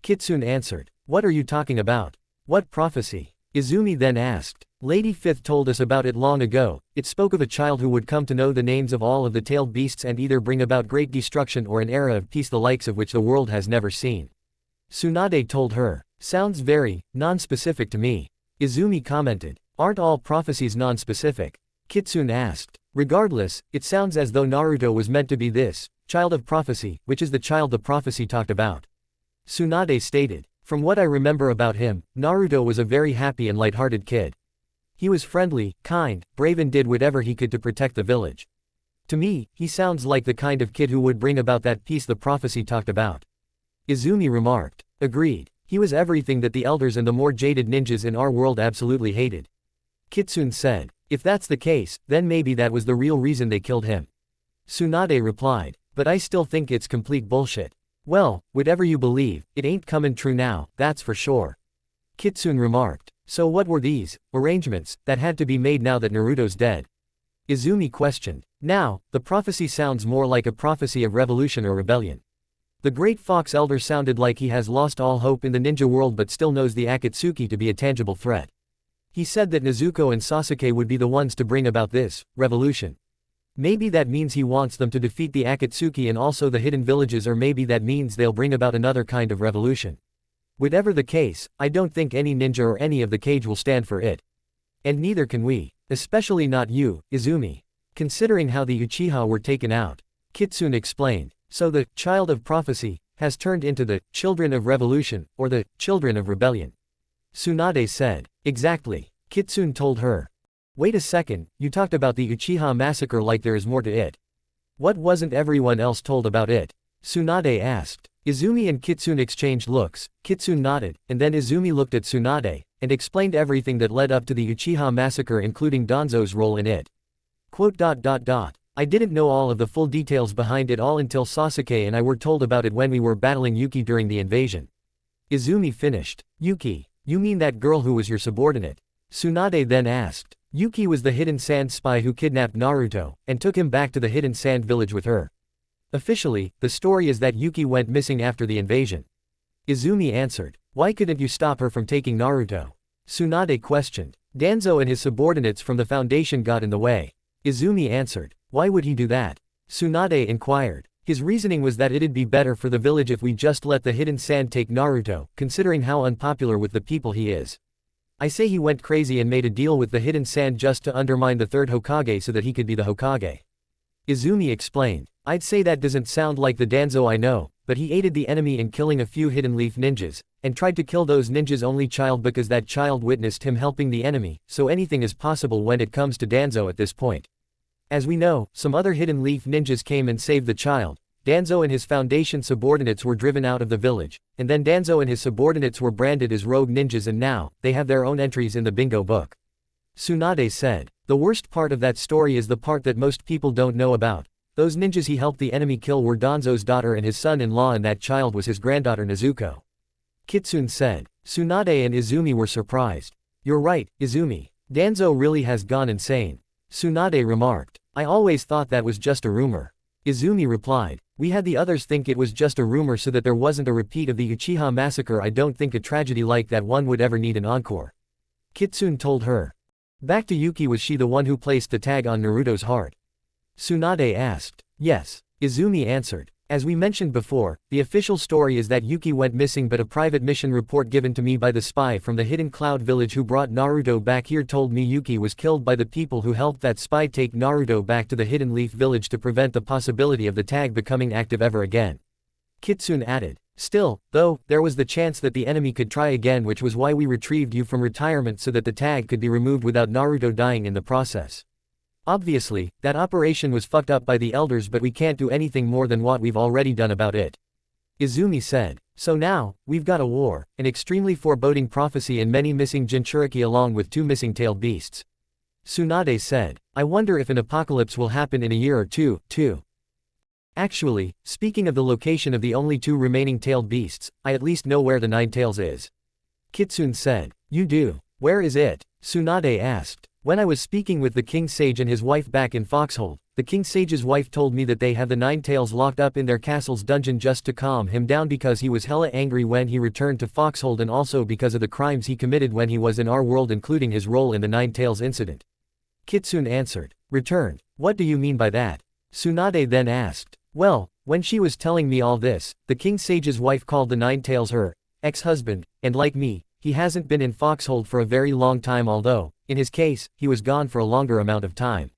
Kitsune answered. What are you talking about? What prophecy? Izumi then asked. Lady Fifth told us about it long ago. It spoke of a child who would come to know the names of all of the tailed beasts and either bring about great destruction or an era of peace the likes of which the world has never seen. Tsunade told her. Sounds very non-specific to me. Izumi commented. Aren't all prophecies non-specific? Kitsune asked. Regardless, it sounds as though Naruto was meant to be this child of prophecy, which is the child the prophecy talked about. Tsunade stated. From what I remember about him, Naruto was a very happy and light-hearted kid. He was friendly, kind, brave, and did whatever he could to protect the village. To me, he sounds like the kind of kid who would bring about that peace the prophecy talked about. Izumi remarked. Agreed. He was everything that the elders and the more jaded ninjas in our world absolutely hated. Kitsune said. If that's the case, then maybe that was the real reason they killed him. Tsunade replied. But I still think it's complete bullshit. Well, whatever you believe, it ain't comin' true now, that's for sure. Kitsune remarked. So what were these arrangements that had to be made now that Naruto's dead? Izumi questioned. Now, the prophecy sounds more like a prophecy of revolution or rebellion. The Great Fox Elder sounded like he has lost all hope in the ninja world but still knows the Akatsuki to be a tangible threat. He said that Nezuko and Sasuke would be the ones to bring about this revolution. Maybe that means he wants them to defeat the Akatsuki and also the hidden villages, or maybe that means they'll bring about another kind of revolution. Whatever the case, I don't think any ninja or any of the cage will stand for it. And neither can we. Especially not you, Izumi. Considering how the Uchiha were taken out. Kitsune explained. So the child of prophecy has turned into the children of revolution, or the children of rebellion. Tsunade said. Exactly. Kitsune told her. Wait a second, you talked about the Uchiha massacre like there is more to it. What wasn't everyone else told about it? Tsunade asked. Izumi and Kitsune exchanged looks. Kitsune nodded, and then Izumi looked at Tsunade, and explained everything that led up to the Uchiha massacre, including Danzo's role in it. I didn't know all of the full details behind it all until Sasuke and I were told about it when we were battling Yuki during the invasion. Izumi finished. Yuki, you mean that girl who was your subordinate? Tsunade then asked. Yuki was the hidden sand spy who kidnapped Naruto, and took him back to the hidden sand village with her. Officially, the story is that Yuki went missing after the invasion. Izumi answered. Why couldn't you stop her from taking Naruto? Tsunade questioned. Danzo and his subordinates from the Foundation got in the way. Izumi answered. Why would he do that? Tsunade inquired. His reasoning was that it'd be better for the village if we just let the hidden sand take Naruto, considering how unpopular with the people he is. I say he went crazy and made a deal with the hidden sand just to undermine the third Hokage so that he could be the Hokage. Izumi explained. I'd say that doesn't sound like the Danzo I know, but he aided the enemy in killing a few hidden leaf ninjas, and tried to kill those ninjas' only child because that child witnessed him helping the enemy, so anything is possible when it comes to Danzo at this point. As we know, some other hidden leaf ninjas came and saved the child. Danzo and his Foundation subordinates were driven out of the village, and then Danzo and his subordinates were branded as rogue ninjas, and now, they have their own entries in the bingo book. Tsunade said. The worst part of that story is the part that most people don't know about. Those ninjas he helped the enemy kill were Danzo's daughter and his son-in-law, and that child was his granddaughter Nezuko. Kitsune said. Tsunade and Izumi were surprised. You're right, Izumi. Danzo really has gone insane. Tsunade remarked. I always thought that was just a rumor. Izumi replied. We had the others think it was just a rumor so that there wasn't a repeat of the Uchiha massacre. I don't think a tragedy like that one would ever need an encore. Kitsune told her. Back to Yuki, was she the one who placed the tag on Naruto's heart? Tsunade asked. Yes. Izumi answered. As we mentioned before, the official story is that Yuki went missing, but a private mission report given to me by the spy from the Hidden Cloud village who brought Naruto back here told me Yuki was killed by the people who helped that spy take Naruto back to the Hidden Leaf village to prevent the possibility of the tag becoming active ever again. Kitsune added. Still, though, there was the chance that the enemy could try again, which was why we retrieved you from retirement so that the tag could be removed without Naruto dying in the process. Obviously, that operation was fucked up by the elders, but we can't do anything more than what we've already done about it. Izumi said. So now, we've got a war, an extremely foreboding prophecy, and many missing Jinchuriki along with 2 missing tailed beasts. Tsunade said. I wonder if an apocalypse will happen in a year or two, too. Actually, speaking of the location of the only 2 remaining tailed beasts, I at least know where the 9 tails is. Kitsune said. You do? Where is it? Tsunade asked. When I was speaking with the King Sage and his wife back in Foxhold, the King Sage's wife told me that they have the 9 tails locked up in their castle's dungeon just to calm him down because he was hella angry when he returned to Foxhold, and also because of the crimes he committed when he was in our world, including his role in the 9 tails incident. Kitsune answered. Returned? What do you mean by that? Tsunade then asked. Well, when she was telling me all this, the King Sage's wife called the 9 tails her ex-husband, and like me, he hasn't been in Foxhold for a very long time, although, in his case, he was gone for a longer amount of time.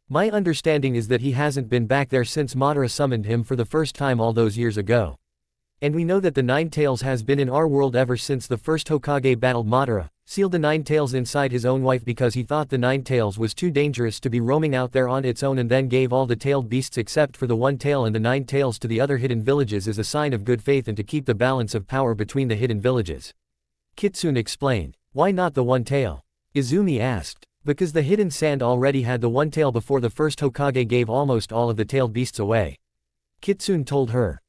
My understanding is that he hasn't been back there since Madara summoned him for the first time all those years ago. And we know that the 9 tails has been in our world ever since the first Hokage battled Madara, sealed the 9 tails inside his own wife because he thought the 9 tails was too dangerous to be roaming out there on its own, and then gave all the tailed beasts except for the 1 tail and the 9 tails to the other hidden villages as a sign of good faith and to keep the balance of power between the hidden villages. Kitsune explained. Why not the 1 tail? Izumi asked. Because the hidden sand already had the 1 tail before the first Hokage gave almost all of the tailed beasts away. Kitsune told her.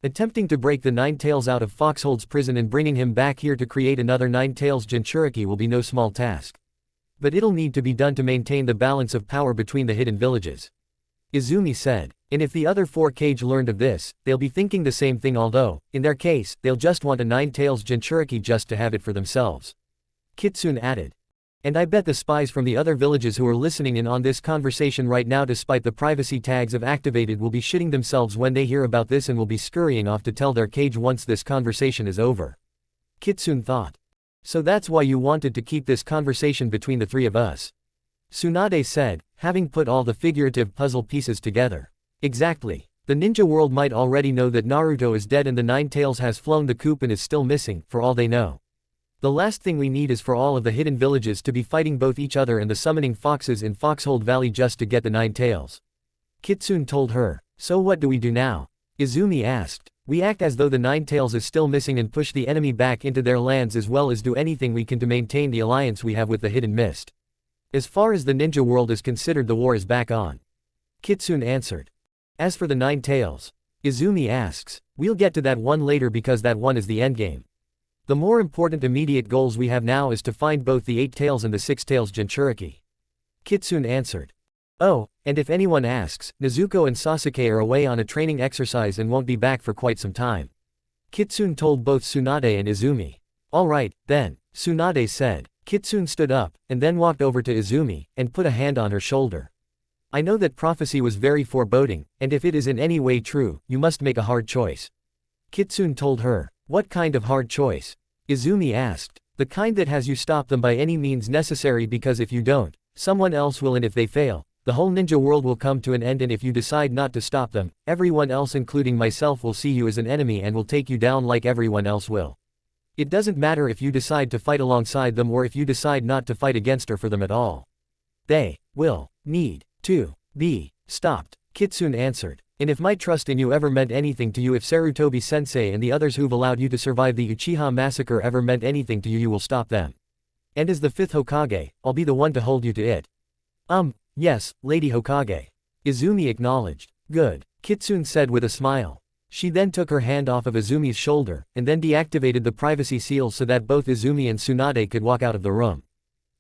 Attempting to break the 9 tails out of Foxhold's prison and bringing him back here to create another 9 tails Jinchuriki will be no small task. But it'll need to be done to maintain the balance of power between the hidden villages. Izumi said. And if the other 4 Kage learned of this, they'll be thinking the same thing, although, in their case, they'll just want a 9 tails Jinchuriki just to have it for themselves. Kitsune added. And I bet the spies from the other villages who are listening in on this conversation right now despite the privacy tags I've activated will be shitting themselves when they hear about this and will be scurrying off to tell their cage once this conversation is over. Kitsune thought. So that's why you wanted to keep this conversation between the three of us. Tsunade said, having put all the figurative puzzle pieces together. Exactly. The ninja world might already know that Naruto is dead and the Nine Tails has flown the coop and is still missing, for all they know. The last thing we need is for all of the hidden villages to be fighting both each other and the summoning foxes in Foxhold Valley just to get the Nine Tails. Kitsune told her. So what do we do now? Izumi asked. We act as though the Nine Tails is still missing and push the enemy back into their lands as well as do anything we can to maintain the alliance we have with the Hidden Mist. As far as the ninja world is considered, the war is back on. Kitsune answered. As for the Nine Tails, Izumi asks, we'll get to that one later because that one is the endgame. The more important immediate goals we have now is to find both the 8 Tails and the 6 Tails Jinchuriki. Kitsune answered. Oh, and if anyone asks, Nezuko and Sasuke are away on a training exercise and won't be back for quite some time. Kitsune told both Tsunade and Izumi. Alright, then, Tsunade said. Kitsune stood up, and then walked over to Izumi, and put a hand on her shoulder. I know that prophecy was very foreboding, and if it is in any way true, you must make a hard choice. Kitsune told her. What kind of hard choice? Izumi asked. The kind that has you stop them by any means necessary because if you don't, someone else will, and if they fail, the whole ninja world will come to an end, and if you decide not to stop them, everyone else including myself will see you as an enemy and will take you down like everyone else will. It doesn't matter if you decide to fight alongside them or if you decide not to fight against or for them at all. They will need to be stopped, Kitsune answered. And if my trust in you ever meant anything to you, if Sarutobi-sensei and the others who've allowed you to survive the Uchiha massacre ever meant anything to you, you will stop them. And as the 5th Hokage, I'll be the one to hold you to it. Yes, Lady Hokage. Izumi acknowledged. Good, Kitsune said with a smile. She then took her hand off of Izumi's shoulder, and then deactivated the privacy seal so that both Izumi and Tsunade could walk out of the room.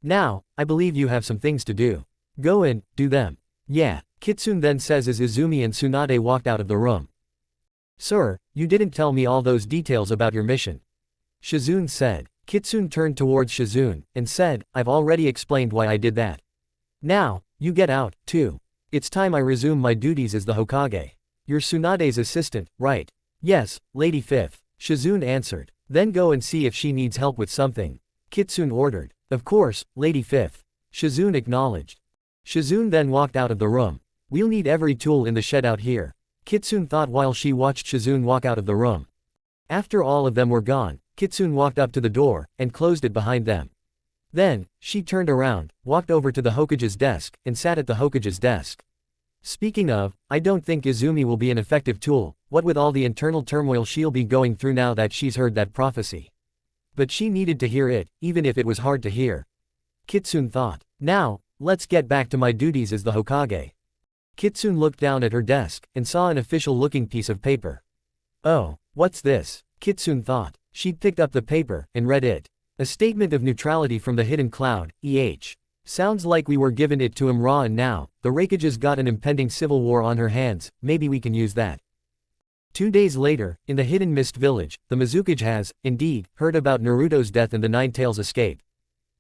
Now, I believe you have some things to do. Go and do them. Yeah, Kitsune then says as Izumi and Tsunade walked out of the room. Sir, you didn't tell me all those details about your mission. Shizune said. Kitsune turned towards Shizune, and said, I've already explained why I did that. Now, you get out, too. It's time I resume my duties as the Hokage. You're Tsunade's assistant, right? Yes, Lady 5th, Shizune answered. Then go and see if she needs help with something. Kitsune ordered. Of course, Lady 5th. Shizune acknowledged. Shizune then walked out of the room. We'll need every tool in the shed out here, Kitsune thought while she watched Shizune walk out of the room. After all of them were gone, Kitsune walked up to the door, and closed it behind them. Then, she turned around, walked over to the Hokage's desk, and sat at the Hokage's desk. Speaking of, I don't think Izumi will be an effective tool, what with all the internal turmoil she'll be going through now that she's heard that prophecy. But she needed to hear it, even if it was hard to hear. Kitsune thought. Now, let's get back to my duties as the Hokage. Kitsune looked down at her desk, and saw an official-looking piece of paper. Oh, what's this? Kitsune thought. She picked up the paper, and read it. A statement of neutrality from the hidden cloud, Sounds like we were given it to him raw, and now, the Raikage's got an impending civil war on her hands, maybe we can use that. 2 days later, in the Hidden Mist village, the Mizukage has, indeed, heard about Naruto's death and the Nine Tails' escape.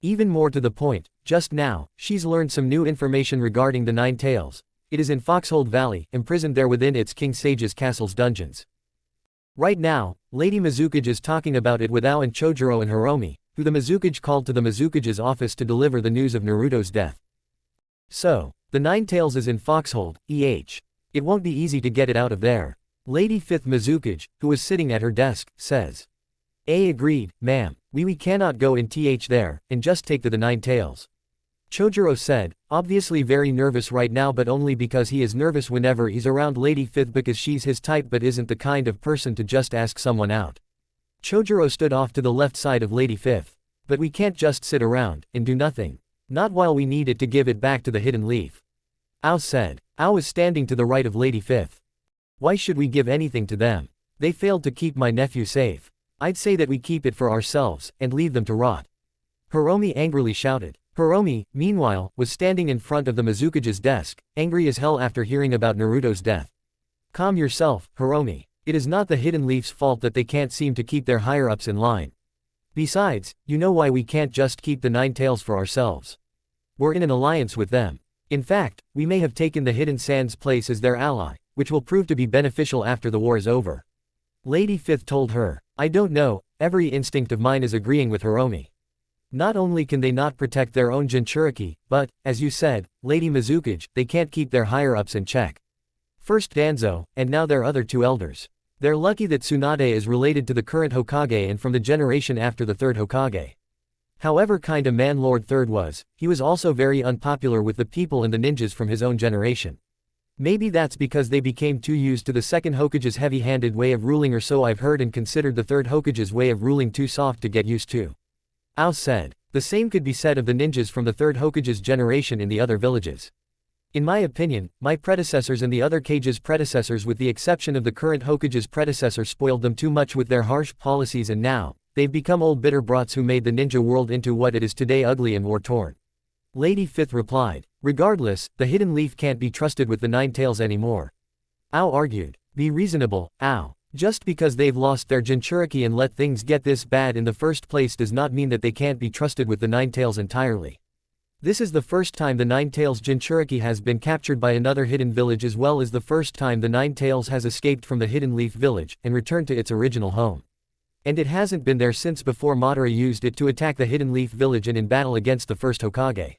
Even more to the point, just now, she's learned some new information regarding the Nine Tails. It is in Foxhold Valley, imprisoned there within its King Sage's castle's dungeons. Right now, Lady Mizukage is talking about it with Ao and Chojuro and Hiromi, who the Mizukage called to the Mizukage's office to deliver the news of Naruto's death. So, the Nine Tails is in Foxhold, It won't be easy to get it out of there. Lady 5th Mizukage, who was sitting at her desk, says. Agreed, ma'am, we cannot go in there, and just take the Nine Tails. Chojuro said, obviously very nervous right now, but only because he is nervous whenever he's around Lady 5th because she's his type but isn't the kind of person to just ask someone out. Chojuro stood off to the left side of Lady 5th. But we can't just sit around, and do nothing. Not while we need it to give it back to the Hidden Leaf. Ao said. Ao is standing to the right of Lady 5th. Why should we give anything to them? They failed to keep my nephew safe. I'd say that we keep it for ourselves, and leave them to rot. Hiromi angrily shouted. Hiromi, meanwhile, was standing in front of the Mizukage's desk, angry as hell after hearing about Naruto's death. Calm yourself, Hiromi. It is not the Hidden Leaf's fault that they can't seem to keep their higher-ups in line. Besides, you know why we can't just keep the Nine Tails for ourselves. We're in an alliance with them. In fact, we may have taken the Hidden Sand's place as their ally, which will prove to be beneficial after the war is over. Lady Fifth told her. I don't know, every instinct of mine is agreeing with Hiromi. Not only can they not protect their own Jinchuriki, but, as you said, Lady Mizukage, they can't keep their higher-ups in check. First Danzo, and now their other two elders. They're lucky that Tsunade is related to the current Hokage and from the generation after the third Hokage. However kinda man Lord Third was, he was also very unpopular with the people and the ninjas from his own generation. Maybe that's because they became too used to the second Hokage's heavy-handed way of ruling, or so I've heard, and considered the third Hokage's way of ruling too soft to get used to. Ao said. The same could be said of the ninjas from the third Hokage's generation in the other villages. In my opinion, my predecessors and the other Kage's predecessors, with the exception of the current Hokage's predecessor, spoiled them too much with their harsh policies, and now, they've become old bitter brats who made the ninja world into what it is today, ugly and war-torn. Lady Fifth replied. Regardless, the Hidden Leaf can't be trusted with the Nine Tails anymore. Ao argued. Be reasonable, Ao. Just because they've lost their Jinchuriki and let things get this bad in the first place does not mean that they can't be trusted with the Nine Tails entirely. This is the first time the Nine Tails Jinchuriki has been captured by another hidden village, as well as the first time the Nine Tails has escaped from the Hidden Leaf village and returned to its original home. And it hasn't been there since before Madara used it to attack the Hidden Leaf village and in battle against the first Hokage.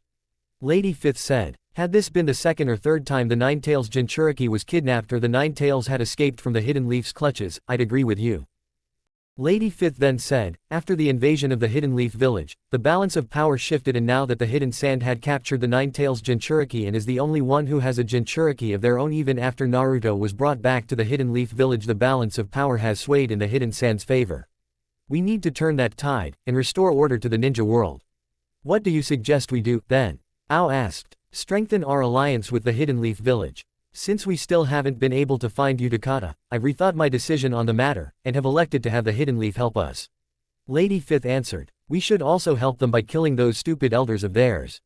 Lady Fifth said. Had this been the second or third time the Nine Tails Jinchuriki was kidnapped or the Nine Tails had escaped from the Hidden Leaf's clutches, I'd agree with you. Lady Fifth then said, after the invasion of the Hidden Leaf village, the balance of power shifted, and now that the Hidden Sand had captured the Nine Tails Jinchuriki and is the only one who has a Jinchuriki of their own, even after Naruto was brought back to the Hidden Leaf village, the balance of power has swayed in the Hidden Sand's favor. We need to turn that tide, and restore order to the ninja world. What do you suggest we do, then? Ao asked. Strengthen our alliance with the Hidden Leaf village. Since we still haven't been able to find Utakata, I've rethought my decision on the matter, and have elected to have the Hidden Leaf help us. Lady Fifth answered. We should also help them by killing those stupid elders of theirs.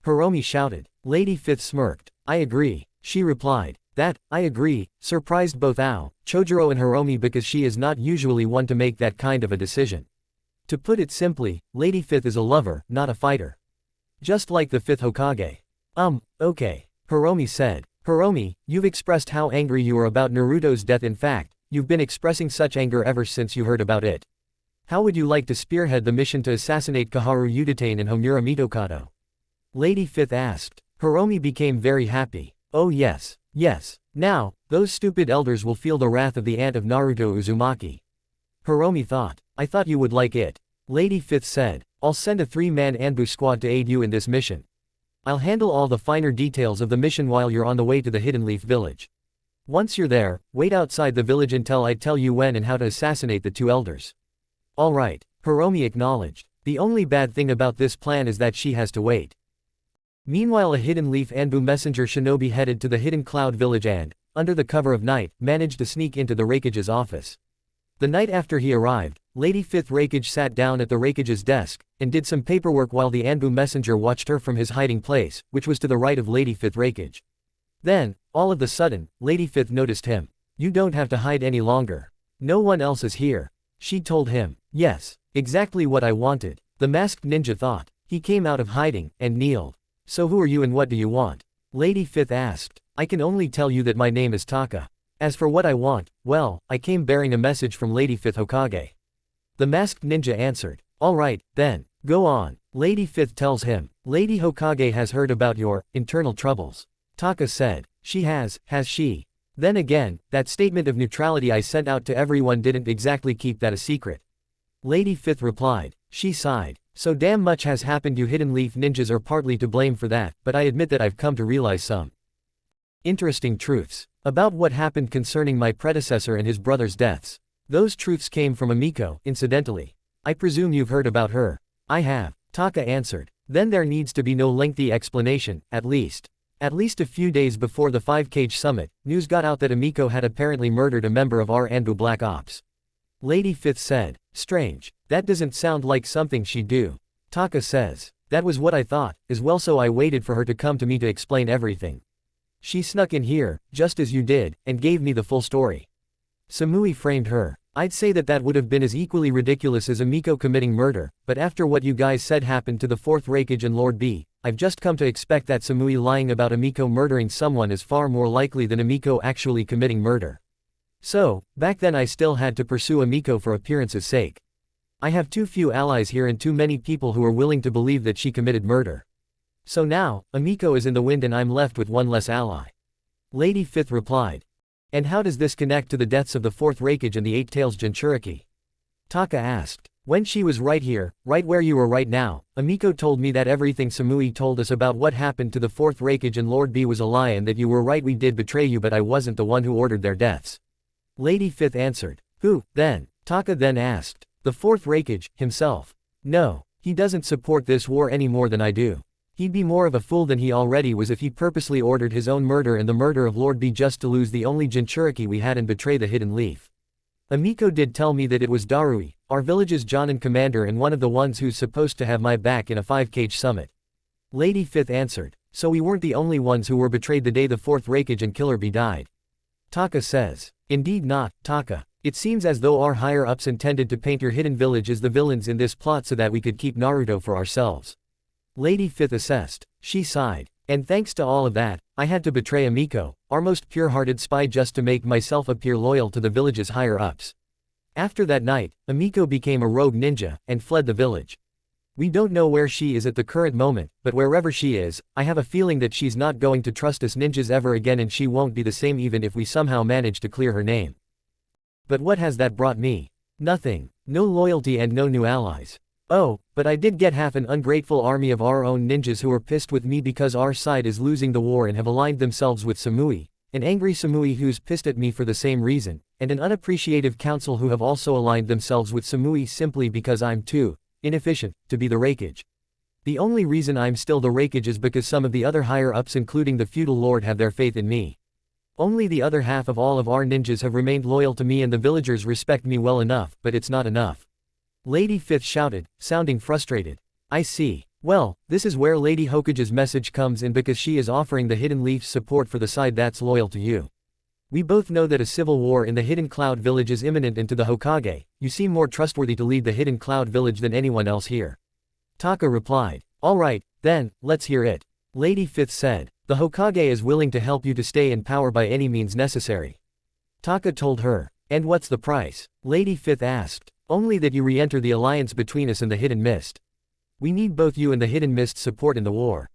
Hiromi shouted. Lady Fifth smirked. I agree, she replied. That, I agree, surprised both Ao, Chojuro and Hiromi, because she is not usually one to make that kind of a decision. To put it simply, Lady Fifth is a lover, not a fighter. Just like the fifth Hokage. Okay. Hiromi said. Hiromi, you've expressed how angry you are about Naruto's death. In fact, you've been expressing such anger ever since you heard about it. How would you like to spearhead the mission to assassinate Kaharu Udatane and Homura Mitokado? Lady Fifth asked. Hiromi became very happy. Oh yes, yes. Now, those stupid elders will feel the wrath of the aunt of Naruto Uzumaki. Hiromi thought. I thought you would like it. Lady Fifth said. I'll send a 3-man ambush squad to aid you in this mission. I'll handle all the finer details of the mission while you're on the way to the Hidden Leaf village. Once you're there, wait outside the village until I tell you when and how to assassinate the two elders. Alright, Hiromi acknowledged. The only bad thing about this plan is that she has to wait. Meanwhile, a Hidden Leaf Anbu messenger shinobi headed to the Hidden Cloud village and, under the cover of night, managed to sneak into the Raikage's office. The night after he arrived, Lady Fifth Raikage sat down at the Raikage's desk, and did some paperwork while the Anbu messenger watched her from his hiding place, which was to the right of Lady Fifth Raikage. Then, all of a sudden, Lady Fifth noticed him. You don't have to hide any longer. No one else is here. She told him. Yes, exactly what I wanted. The masked ninja thought. He came out of hiding, and kneeled. So who are you and what do you want? Lady Fifth asked. I can only tell you that my name is Taka. As for what I want, well, I came bearing a message from Lady Fifth Hokage. The masked ninja answered. Alright, then, go on. Lady Fifth tells him. Lady Hokage has heard about your internal troubles. Taka said. She has she? Then again, that statement of neutrality I sent out to everyone didn't exactly keep that a secret. Lady Fifth replied. She sighed. So damn much has happened. You Hidden Leaf ninjas are partly to blame for that, but I admit that I've come to realize some interesting truths about what happened concerning my predecessor and his brother's deaths. Those truths came from Amiko, incidentally. I presume you've heard about her. I have, Taka answered. Then there needs to be no lengthy explanation, at least. At least a few days before the 5-Cage summit, news got out that Amiko had apparently murdered a member of our Anbu Black Ops. Lady Fifth said. Strange. That doesn't sound like something she'd do. Taka says. That was what I thought, as well, so I waited for her to come to me to explain everything. She snuck in here, just as you did, and gave me the full story. Samui framed her. I'd say that would have been as equally ridiculous as Amiko committing murder, but after what you guys said happened to the 4th Raikage and Lord B, I've just come to expect that Samui lying about Amiko murdering someone is far more likely than Amiko actually committing murder. So, back then I still had to pursue Amiko for appearance's sake. I have too few allies here and too many people who are willing to believe that she committed murder. So now, Amiko is in the wind and I'm left with one less ally. Lady Fifth replied. And how does this connect to the deaths of the 4th Raikage and the 8 Tails Jinchuriki? Taka asked. When she was right here, right where you are right now, Amiko told me that everything Samui told us about what happened to the 4th Raikage and Lord B was a lie and that you were right, we did betray you, but I wasn't the one who ordered their deaths. Lady Fifth answered. Who, then? Taka then asked. The 4th Raikage, himself. No, he doesn't support this war any more than I do. He'd be more of a fool than he already was if he purposely ordered his own murder and the murder of Lord B just to lose the only Jinchuriki we had and betray the Hidden Leaf. Amiko did tell me that it was Darui, our village's Jonin commander and one of the ones who's supposed to have my back in a 5-cage summit. Lady Fifth answered. So we weren't the only ones who were betrayed the day the 4th Raikage and Killer B died. Taka says. Indeed not, Taka. It seems as though our higher-ups intended to paint your hidden village as the villains in this plot so that we could keep Naruto for ourselves. Lady Fifth assessed. She sighed. And thanks to all of that, I had to betray Amiko, our most pure-hearted spy, just to make myself appear loyal to the village's higher-ups. After that night, Amiko became a rogue ninja, and fled the village. We don't know where she is at the current moment, but wherever she is, I have a feeling that she's not going to trust us ninjas ever again, and she won't be the same even if we somehow manage to clear her name. But what has that brought me? Nothing. No loyalty and no new allies. Oh, but I did get half an ungrateful army of our own ninjas who are pissed with me because our side is losing the war and have aligned themselves with Samui, an angry Samui who's pissed at me for the same reason, and an unappreciative council who have also aligned themselves with Samui simply because I'm too inefficient to be the Raikage. The only reason I'm still the Raikage is because some of the other higher-ups including the feudal lord have their faith in me. Only the other half of all of our ninjas have remained loyal to me and the villagers respect me well enough, but it's not enough. Lady Fifth shouted, sounding frustrated. I see. Well, this is where Lady Hokage's message comes in because she is offering the Hidden Leaf's support for the side that's loyal to you. We both know that a civil war in the Hidden Cloud Village is imminent and to the Hokage, you seem more trustworthy to lead the Hidden Cloud Village than anyone else here. Taka replied. Alright, then, let's hear it. Lady Fifth said. The Hokage is willing to help you to stay in power by any means necessary. Taka told her. And what's the price? Lady Fifth asked. Only that you re-enter the alliance between us and the Hidden Mist. We need both you and the Hidden Mist's support in the war.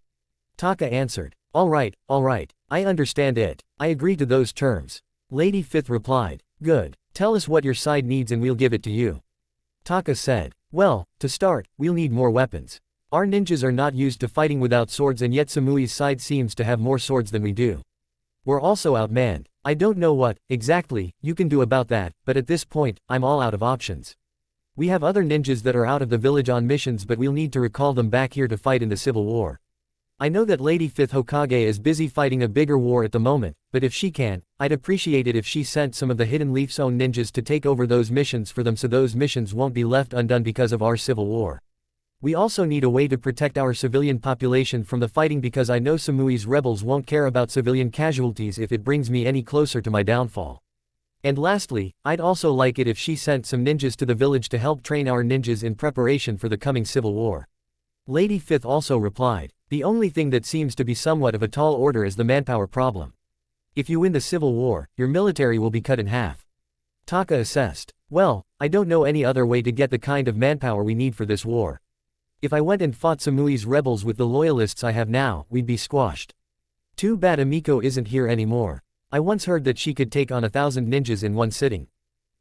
Taka answered. Alright, I understand it. I agree to those terms. Lady Fifth replied. Good. Tell us what your side needs and we'll give it to you. Taka said. Well, to start, we'll need more weapons. Our ninjas are not used to fighting without swords and yet Samui's side seems to have more swords than we do. We're also outmanned. I don't know what, exactly, you can do about that, but at this point, I'm all out of options. We have other ninjas that are out of the village on missions but we'll need to recall them back here to fight in the civil war. I know that Lady Fifth Hokage is busy fighting a bigger war at the moment, but if she can, I'd appreciate it if she sent some of the Hidden Leaf's own ninjas to take over those missions for them so those missions won't be left undone because of our civil war. We also need a way to protect our civilian population from the fighting because I know Samui's rebels won't care about civilian casualties if it brings me any closer to my downfall. And lastly, I'd also like it if she sent some ninjas to the village to help train our ninjas in preparation for the coming civil war. Lady Fifth also replied. The only thing that seems to be somewhat of a tall order is the manpower problem. If you win the civil war, your military will be cut in half. Taka assessed. Well, I don't know any other way to get the kind of manpower we need for this war. If I went and fought Samui's rebels with the loyalists I have now, we'd be squashed. Too bad Amiko isn't here anymore. I once heard that she could take on 1,000 ninjas in one sitting.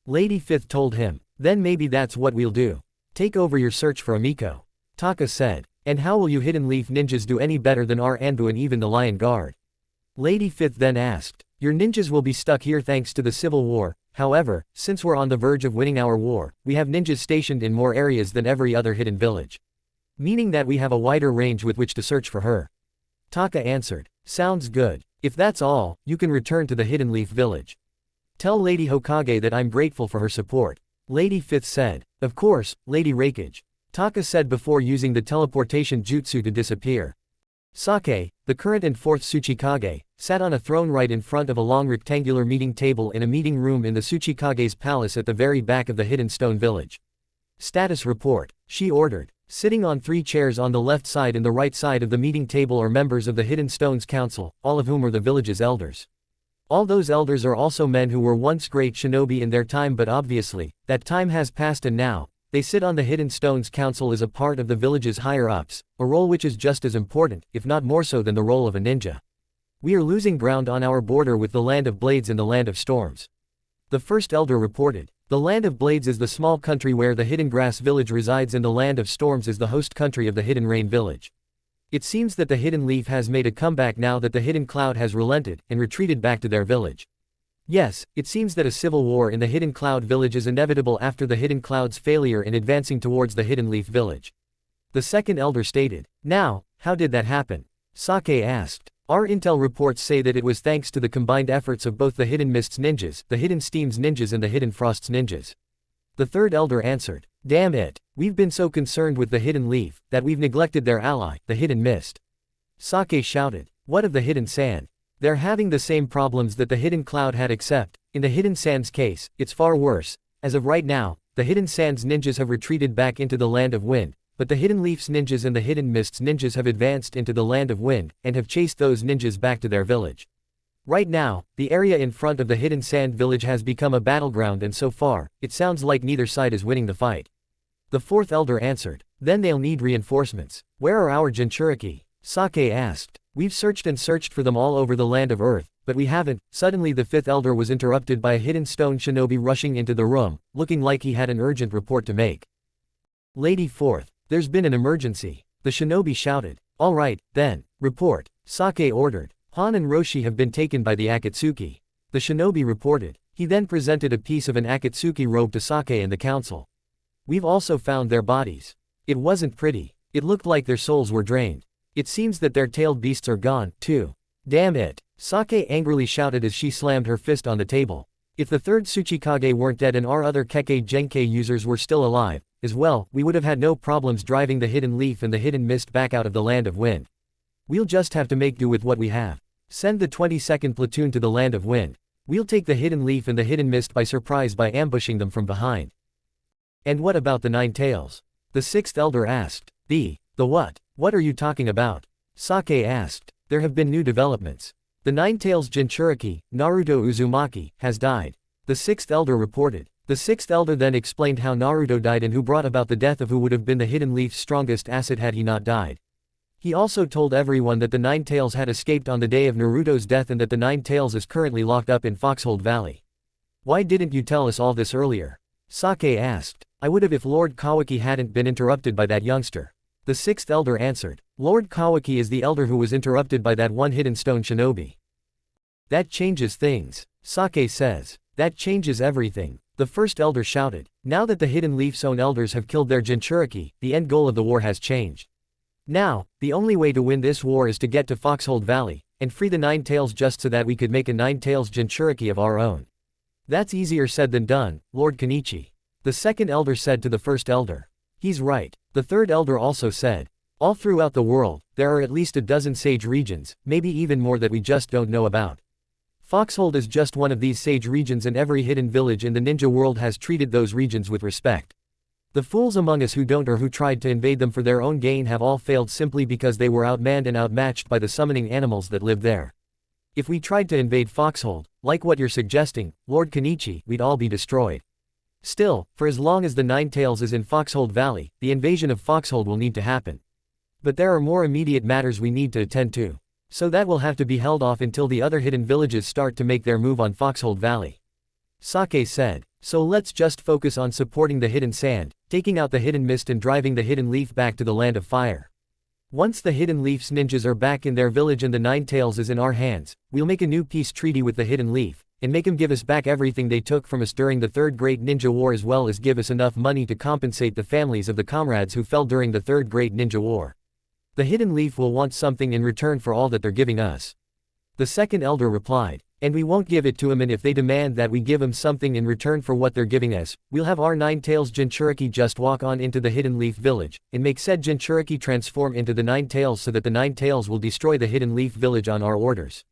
Lady Fifth told him. Then maybe that's what we'll do. Take over your search for Amiko. Taka said. And how will you Hidden Leaf ninjas do any better than our Anbu and even the Lion Guard? Lady Fifth then asked. Your ninjas will be stuck here thanks to the civil war, however, since we're on the verge of winning our war, we have ninjas stationed in more areas than every other hidden village. Meaning that we have a wider range with which to search for her. Taka answered. Sounds good. If that's all, you can return to the Hidden Leaf village. Tell Lady Hokage that I'm grateful for her support. Lady Fifth said. Of course, Lady Raikage. Taka said before using the teleportation jutsu to disappear. Sake, the current and fourth Tsuchikage, sat on a throne right in front of a long rectangular meeting table in a meeting room in the Tsuchikage's palace at the very back of the hidden stone village. Status report, she ordered. Sitting on 3 chairs on the left side and the right side of the meeting table are members of the Hidden Stones Council, all of whom are the village's elders. All those elders are also men who were once great shinobi in their time, but obviously, that time has passed and now, they sit on the Hidden Stones Council as a part of the village's higher-ups, a role which is just as important, if not more so than the role of a ninja. We are losing ground on our border with the Land of Blades and the Land of Storms. The first elder reported. The Land of Blades is the small country where the Hidden Grass village resides, and the Land of Storms is the host country of the Hidden Rain village. It seems that the Hidden Leaf has made a comeback now that the Hidden Cloud has relented and retreated back to their village. Yes, it seems that a civil war in the Hidden Cloud village is inevitable after the Hidden Cloud's failure in advancing towards the Hidden Leaf village. The second elder stated. Now, how did that happen? Sasuke asked. Our intel reports say that it was thanks to the combined efforts of both the Hidden Mists ninjas, the Hidden Steams ninjas and the Hidden Frosts ninjas. The third elder answered. Damn it, we've been so concerned with the Hidden Leaf, that we've neglected their ally, the Hidden Mist. Sasuke shouted. What of the Hidden Sand? They're having the same problems that the Hidden Cloud had, except, in the Hidden Sand's case, it's far worse. As of right now, the Hidden Sand's ninjas have retreated back into the Land of Wind, but the Hidden Leaf's ninjas and the Hidden Mist's ninjas have advanced into the Land of Wind, and have chased those ninjas back to their village. Right now, the area in front of the Hidden Sand village has become a battleground, and so far, it sounds like neither side is winning the fight. The fourth elder answered. Then they'll need reinforcements. Where are our Jinchuriki? Sasuke asked. We've searched and searched for them all over the land of Earth, but we haven't. Suddenly the fifth elder was interrupted by a hidden stone shinobi rushing into the room, looking like he had an urgent report to make. Lady Fourth. There's been an emergency. The shinobi shouted. All right, then, report. Sasuke ordered. Han and Roshi have been taken by the Akatsuki. The shinobi reported. He then presented a piece of an Akatsuki robe to Sasuke and the council. We've also found their bodies. It wasn't pretty. It looked like their souls were drained. It seems that their tailed beasts are gone, too. Damn it. Sasuke angrily shouted as she slammed her fist on the table. If the third Tsuchikage weren't dead and our other Kekkei Genkei users were still alive, as well, we would have had no problems driving the Hidden Leaf and the Hidden Mist back out of the Land of Wind. We'll just have to make do with what we have. Send the 22nd platoon to the Land of Wind. We'll take the Hidden Leaf and the Hidden Mist by surprise by ambushing them from behind. And what about the Nine Tails? The sixth elder asked. The what? What are you talking about? Sasuke asked. There have been new developments. The Nine Tails Jinchuriki, Naruto Uzumaki, has died. The sixth elder reported. The sixth elder then explained how Naruto died and who brought about the death of who would have been the Hidden Leaf's strongest asset had he not died. He also told everyone that the Nine Tails had escaped on the day of Naruto's death and that the Nine Tails is currently locked up in Foxhold Valley. Why didn't you tell us all this earlier? Sasuke asked. I would have if Lord Kawaki hadn't been interrupted by that youngster. The sixth elder answered. Lord Kawaki is the elder who was interrupted by that one hidden stone shinobi. That changes things. Sasuke says. That changes everything. The first elder shouted. Now that the Hidden Leaf's own elders have killed their Jinchuriki, the end goal of the war has changed. Now, the only way to win this war is to get to Foxhold Valley, and free the Nine Tails just so that we could make a Nine Tails Jinchuriki of our own. That's easier said than done, Lord Kenichi. The second elder said to the first elder. He's right. The third elder also said. All throughout the world, there are at least a dozen sage regions, maybe even more that we just don't know about. Foxhold is just one of these sage regions, and every hidden village in the ninja world has treated those regions with respect. The fools among us who don't or who tried to invade them for their own gain have all failed simply because they were outmanned and outmatched by the summoning animals that live there. If we tried to invade Foxhold, like what you're suggesting, Lord Kenichi, we'd all be destroyed. Still, for as long as the Nine Tails is in Foxhold Valley, the invasion of Foxhold will need to happen. But there are more immediate matters we need to attend to. So that will have to be held off until the other hidden villages start to make their move on Foxhold Valley. Sasuke said. So let's just focus on supporting the Hidden Sand, taking out the Hidden Mist and driving the Hidden Leaf back to the Land of Fire. Once the Hidden Leaf's ninjas are back in their village and the Nine Tails is in our hands, we'll make a new peace treaty with the Hidden Leaf, and make them give us back everything they took from us during the Third Great Ninja War, as well as give us enough money to compensate the families of the comrades who fell during the Third Great Ninja War. The Hidden Leaf will want something in return for all that they're giving us. The second elder replied. And we won't give it to him, and if they demand that we give him something in return for what they're giving us, we'll have our 9 tails Jinchuriki just walk on into the Hidden Leaf Village, and make said Jinchuriki transform into the 9 tails so that the 9 tails will destroy the Hidden Leaf Village on our orders.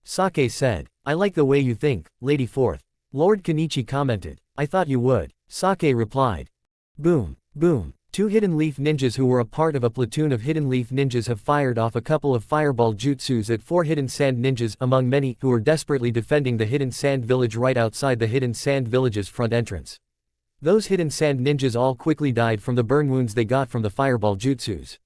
Sake said. I like the way you think, Lady Fourth. Lord Kenichi commented. I thought you would. Sake replied. Boom, boom. 2 Hidden Leaf Ninjas who were a part of a platoon of Hidden Leaf Ninjas have fired off a couple of fireball jutsus at 4 Hidden Sand Ninjas among many who were desperately defending the Hidden Sand Village right outside the Hidden Sand Village's front entrance. Those Hidden Sand Ninjas all quickly died from the burn wounds they got from the fireball jutsus.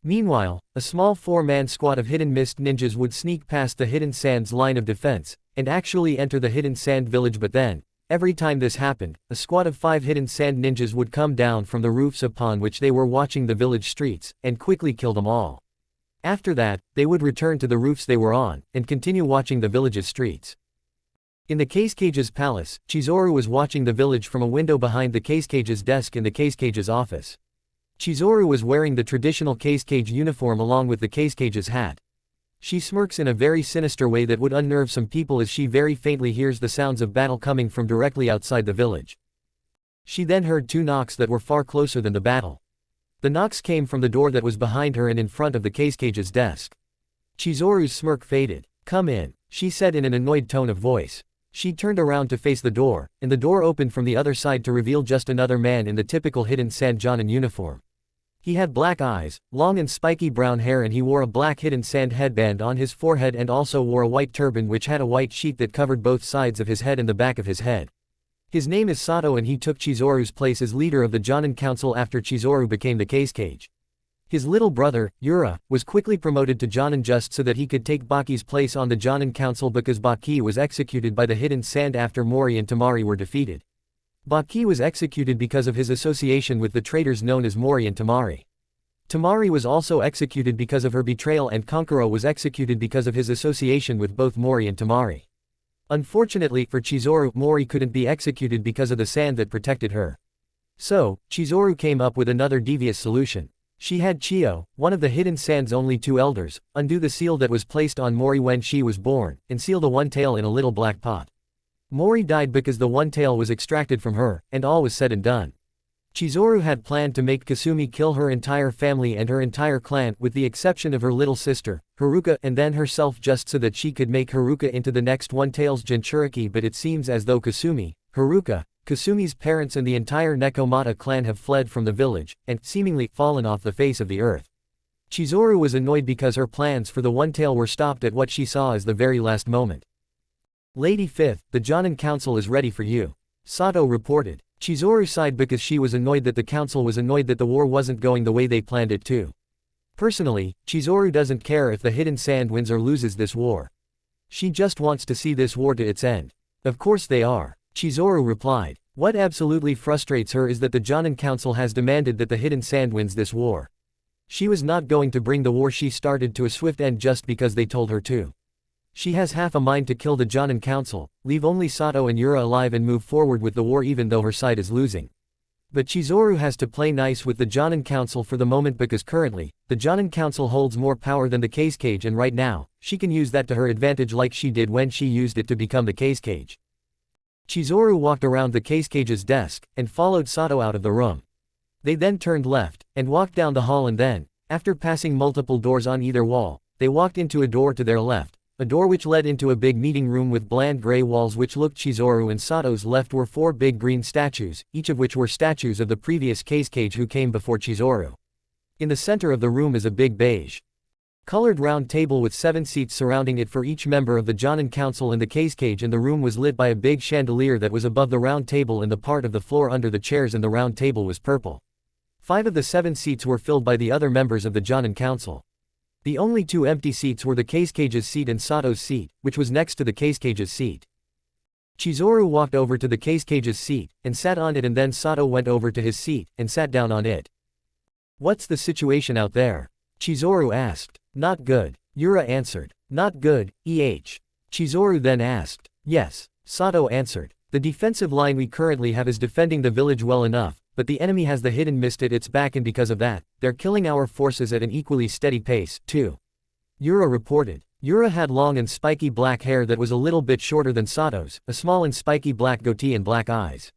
Meanwhile, a small 4-man squad of Hidden Mist Ninjas would sneak past the Hidden Sand's line of defense, and actually enter the Hidden Sand Village, but then, every time this happened, a squad of 5 Hidden Sand Ninjas would come down from the roofs upon which they were watching the village streets, and quickly kill them all. After that, they would return to the roofs they were on, and continue watching the village's streets. In the Casecage's palace, Chizuru was watching the village from a window behind the Casecage's desk in the Casecage's office. Chizuru was wearing the traditional Casecage uniform along with the Casecage's hat. She smirks in a very sinister way that would unnerve some people as she very faintly hears the sounds of battle coming from directly outside the village. She then heard 2 knocks that were far closer than the battle. The knocks came from the door that was behind her and in front of the Casecage's desk. Chizuru's smirk faded. Come in, she said in an annoyed tone of voice. She turned around to face the door, and the door opened from the other side to reveal just another man in the typical Hidden Sand Jonin uniform. He had black eyes, long and spiky brown hair, and he wore a black Hidden Sand headband on his forehead and also wore a white turban which had a white sheet that covered both sides of his head and the back of his head. His name is Sato and he took Chizuru's place as leader of the Jonin Council after Chizuru became the Casecage. His little brother, Yura, was quickly promoted to Jonin just so that he could take Baki's place on the Jonin Council because Baki was executed by the Hidden Sand after Mori and Tamari were defeated. Baki was executed because of his association with the traitors known as Mori and Tamari. Tamari was also executed because of her betrayal, and Kankuro was executed because of his association with both Mori and Tamari. Unfortunately for Chizuru, Mori couldn't be executed because of the sand that protected her. So, Chizuru came up with another devious solution. She had Chiyo, one of the Hidden Sand's only 2 elders, undo the seal that was placed on Mori when she was born, and seal the one tail in a little black pot. Mori died because the one tail was extracted from her, and all was said and done. Chizuru had planned to make Kasumi kill her entire family and her entire clan with the exception of her little sister, Haruka, and then herself just so that she could make Haruka into the next One-Tails Jinchuriki, but it seems as though Kasumi, Haruka, Kasumi's parents and the entire Nekomata clan have fled from the village, and, seemingly, fallen off the face of the earth. Chizuru was annoyed because her plans for the One Tail were stopped at what she saw as the very last moment. Lady Fifth, the Jonin Council is ready for you. Sato reported. Chizuru sighed because she was annoyed that the council was annoyed that the war wasn't going the way they planned it to. Personally, Chizuru doesn't care if the Hidden Sand wins or loses this war. She just wants to see this war to its end. Of course they are. Chizuru replied. What absolutely frustrates her is that the Jonin Council has demanded that the Hidden Sand wins this war. She was not going to bring the war she started to a swift end just because they told her to. She has half a mind to kill the Jonin Council, leave only Sato and Yura alive and move forward with the war even though her side is losing. But Chizuru has to play nice with the Jonin Council for the moment because currently, the Jonin Council holds more power than the Casecage, and right now, she can use that to her advantage like she did when she used it to become the Casecage. Chizuru walked around the Casecage's desk, and followed Sato out of the room. They then turned left, and walked down the hall, and then, after passing multiple doors on either wall, they walked into a door to their left. A door which led into a big meeting room with bland gray walls which looked. Chizuru and Sato's left were 4 big green statues, each of which were statues of the previous Casecage who came before Chizuru. In the center of the room is a big beige colored round table with 7 seats surrounding it for each member of the Jonin Council and the Casecage, and the room was lit by a big chandelier that was above the round table, and the part of the floor under the chairs and the round table was purple. 5 of the 7 seats were filled by the other members of the Jonin Council. The only 2 empty seats were the Casecage's seat and Sato's seat, which was next to the Casecage's seat. Chizuru walked over to the Casecage's seat, and sat on it, and then Sato went over to his seat, and sat down on it. What's the situation out there? Chizuru asked. Not good. Yura answered. Not good, Chizuru then asked. Yes, Sato answered. The defensive line we currently have is defending the village well enough, but the enemy has the Hidden Mist at its back, and because of that, they're killing our forces at an equally steady pace, too. Yura reported. Yura had long and spiky black hair that was a little bit shorter than Sato's, a small and spiky black goatee and black eyes.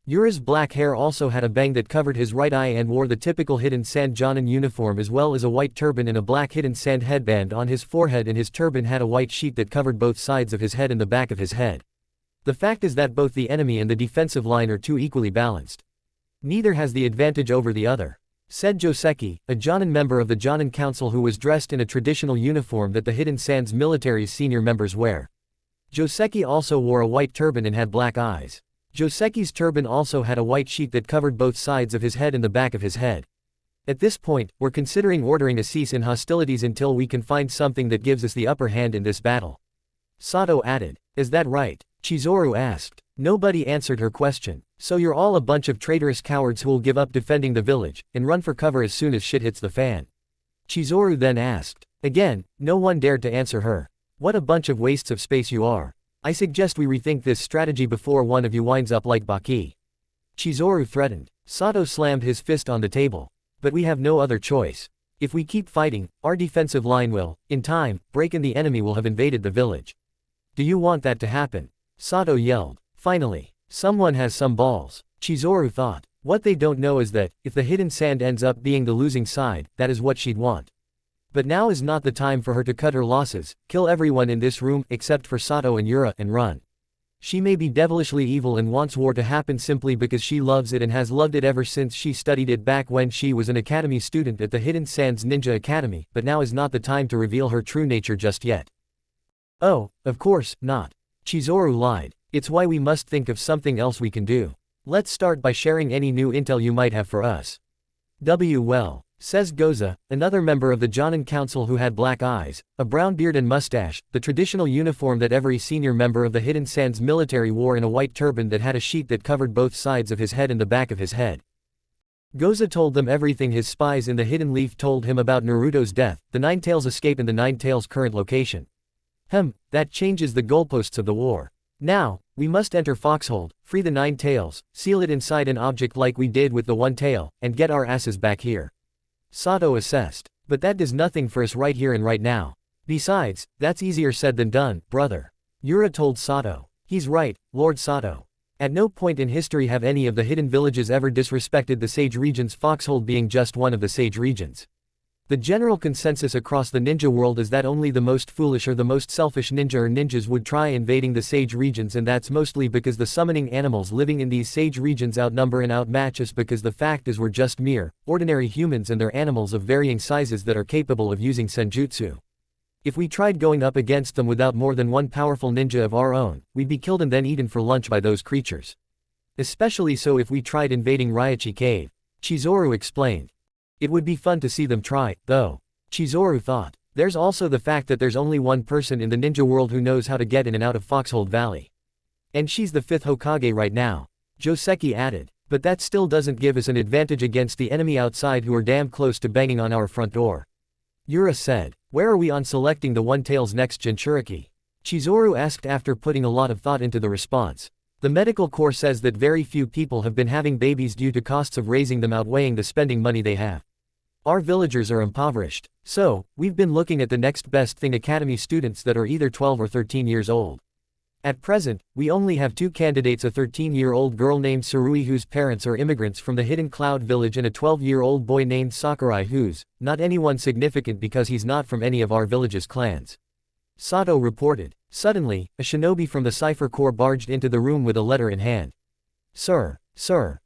Yura's black hair also had a bang that covered his right eye and wore the typical hidden sand Jonin uniform as well as a white turban and a black hidden sand headband on his forehead, and his turban had a white sheet that covered both sides of his head and the back of his head. The fact is that both the enemy and the defensive line are too equally balanced. Neither has the advantage over the other, said Joseki, a Jonin member of the Jonin Council who was dressed in a traditional uniform that the Hidden Sands military's senior members wear. Joseki also wore a white turban and had black eyes. Joseki's turban also had a white sheet that covered both sides of his head and the back of his head. At this point, we're considering ordering a cease in hostilities until we can find something that gives us the upper hand in this battle. Sato added. Is that right? Chizuru asked. Nobody answered her question. So you're all a bunch of traitorous cowards who will give up defending the village, and run for cover as soon as shit hits the fan? Chizuru then asked. Again, no one dared to answer her. What a bunch of wastes of space you are. I suggest we rethink this strategy before one of you winds up like Baki. Chizuru threatened. Sato slammed his fist on the table. But we have no other choice. If we keep fighting, our defensive line will, in time, break and the enemy will have invaded the village. Do you want that to happen? Sato yelled. Finally, someone has some balls. Chizuru thought. What they don't know is that, if the hidden sand ends up being the losing side, that is what she'd want. But now is not the time for her to cut her losses, kill everyone in this room except for Sato and Yura, and run. She may be devilishly evil and wants war to happen simply because she loves it and has loved it ever since she studied it back when she was an academy student at the Hidden Sands Ninja Academy, but now is not the time to reveal her true nature just yet. Oh, of course, not. Chizuru lied. It's why we must think of something else we can do. Let's start by sharing any new intel you might have for us. Well, says Goza, another member of the Jonin Council who had black eyes, a brown beard and mustache, the traditional uniform that every senior member of the Hidden Sands military wore, and a white turban that had a sheet that covered both sides of his head and the back of his head. Goza told them everything his spies in the Hidden Leaf told him about Naruto's death, the Nine-Tails' escape and the Nine-Tails' current location. That changes the goalposts of the war. Now, we must enter Foxhold, free the Nine-Tails, seal it inside an object like we did with the One Tail, and get our asses back here. Sato assessed. But that does nothing for us right here and right now. Besides, that's easier said than done, brother. Yura told Sato. He's right, Lord Sato. At no point in history have any of the hidden villages ever disrespected the Sage Regions, Foxhold being just one of the Sage Regions. The general consensus across the ninja world is that only the most foolish or the most selfish ninja or ninjas would try invading the Sage Regions, and that's mostly because the summoning animals living in these Sage Regions outnumber and outmatch us, because the fact is we're just mere, ordinary humans and they're animals of varying sizes that are capable of using senjutsu. If we tried going up against them without more than one powerful ninja of our own, we'd be killed and then eaten for lunch by those creatures. Especially so if we tried invading Raichi Cave. Chizuru explained. It would be fun to see them try, though. Chizuru thought. There's also the fact that there's only one person in the ninja world who knows how to get in and out of Foxhold Valley. And she's the 5th Hokage right now. Joseki added. But that still doesn't give us an advantage against the enemy outside who are damn close to banging on our front door. Yura said. Where are we on selecting the One Tail's next Jinchuriki? Chizuru asked after putting a lot of thought into the response. The medical corps says that very few people have been having babies due to costs of raising them outweighing the spending money they have. Our villagers are impoverished. So, we've been looking at the next best thing, academy students that are either 12 or 13 years old. At present, we only have 2 candidates, a 13-year-old girl named Sarui whose parents are immigrants from the Hidden Cloud Village, and a 12-year-old boy named Sakurai who's not anyone significant because he's not from any of our village's clans. Sato reported. Suddenly, a shinobi from the Cypher Corps barged into the room with a letter in hand. Sir,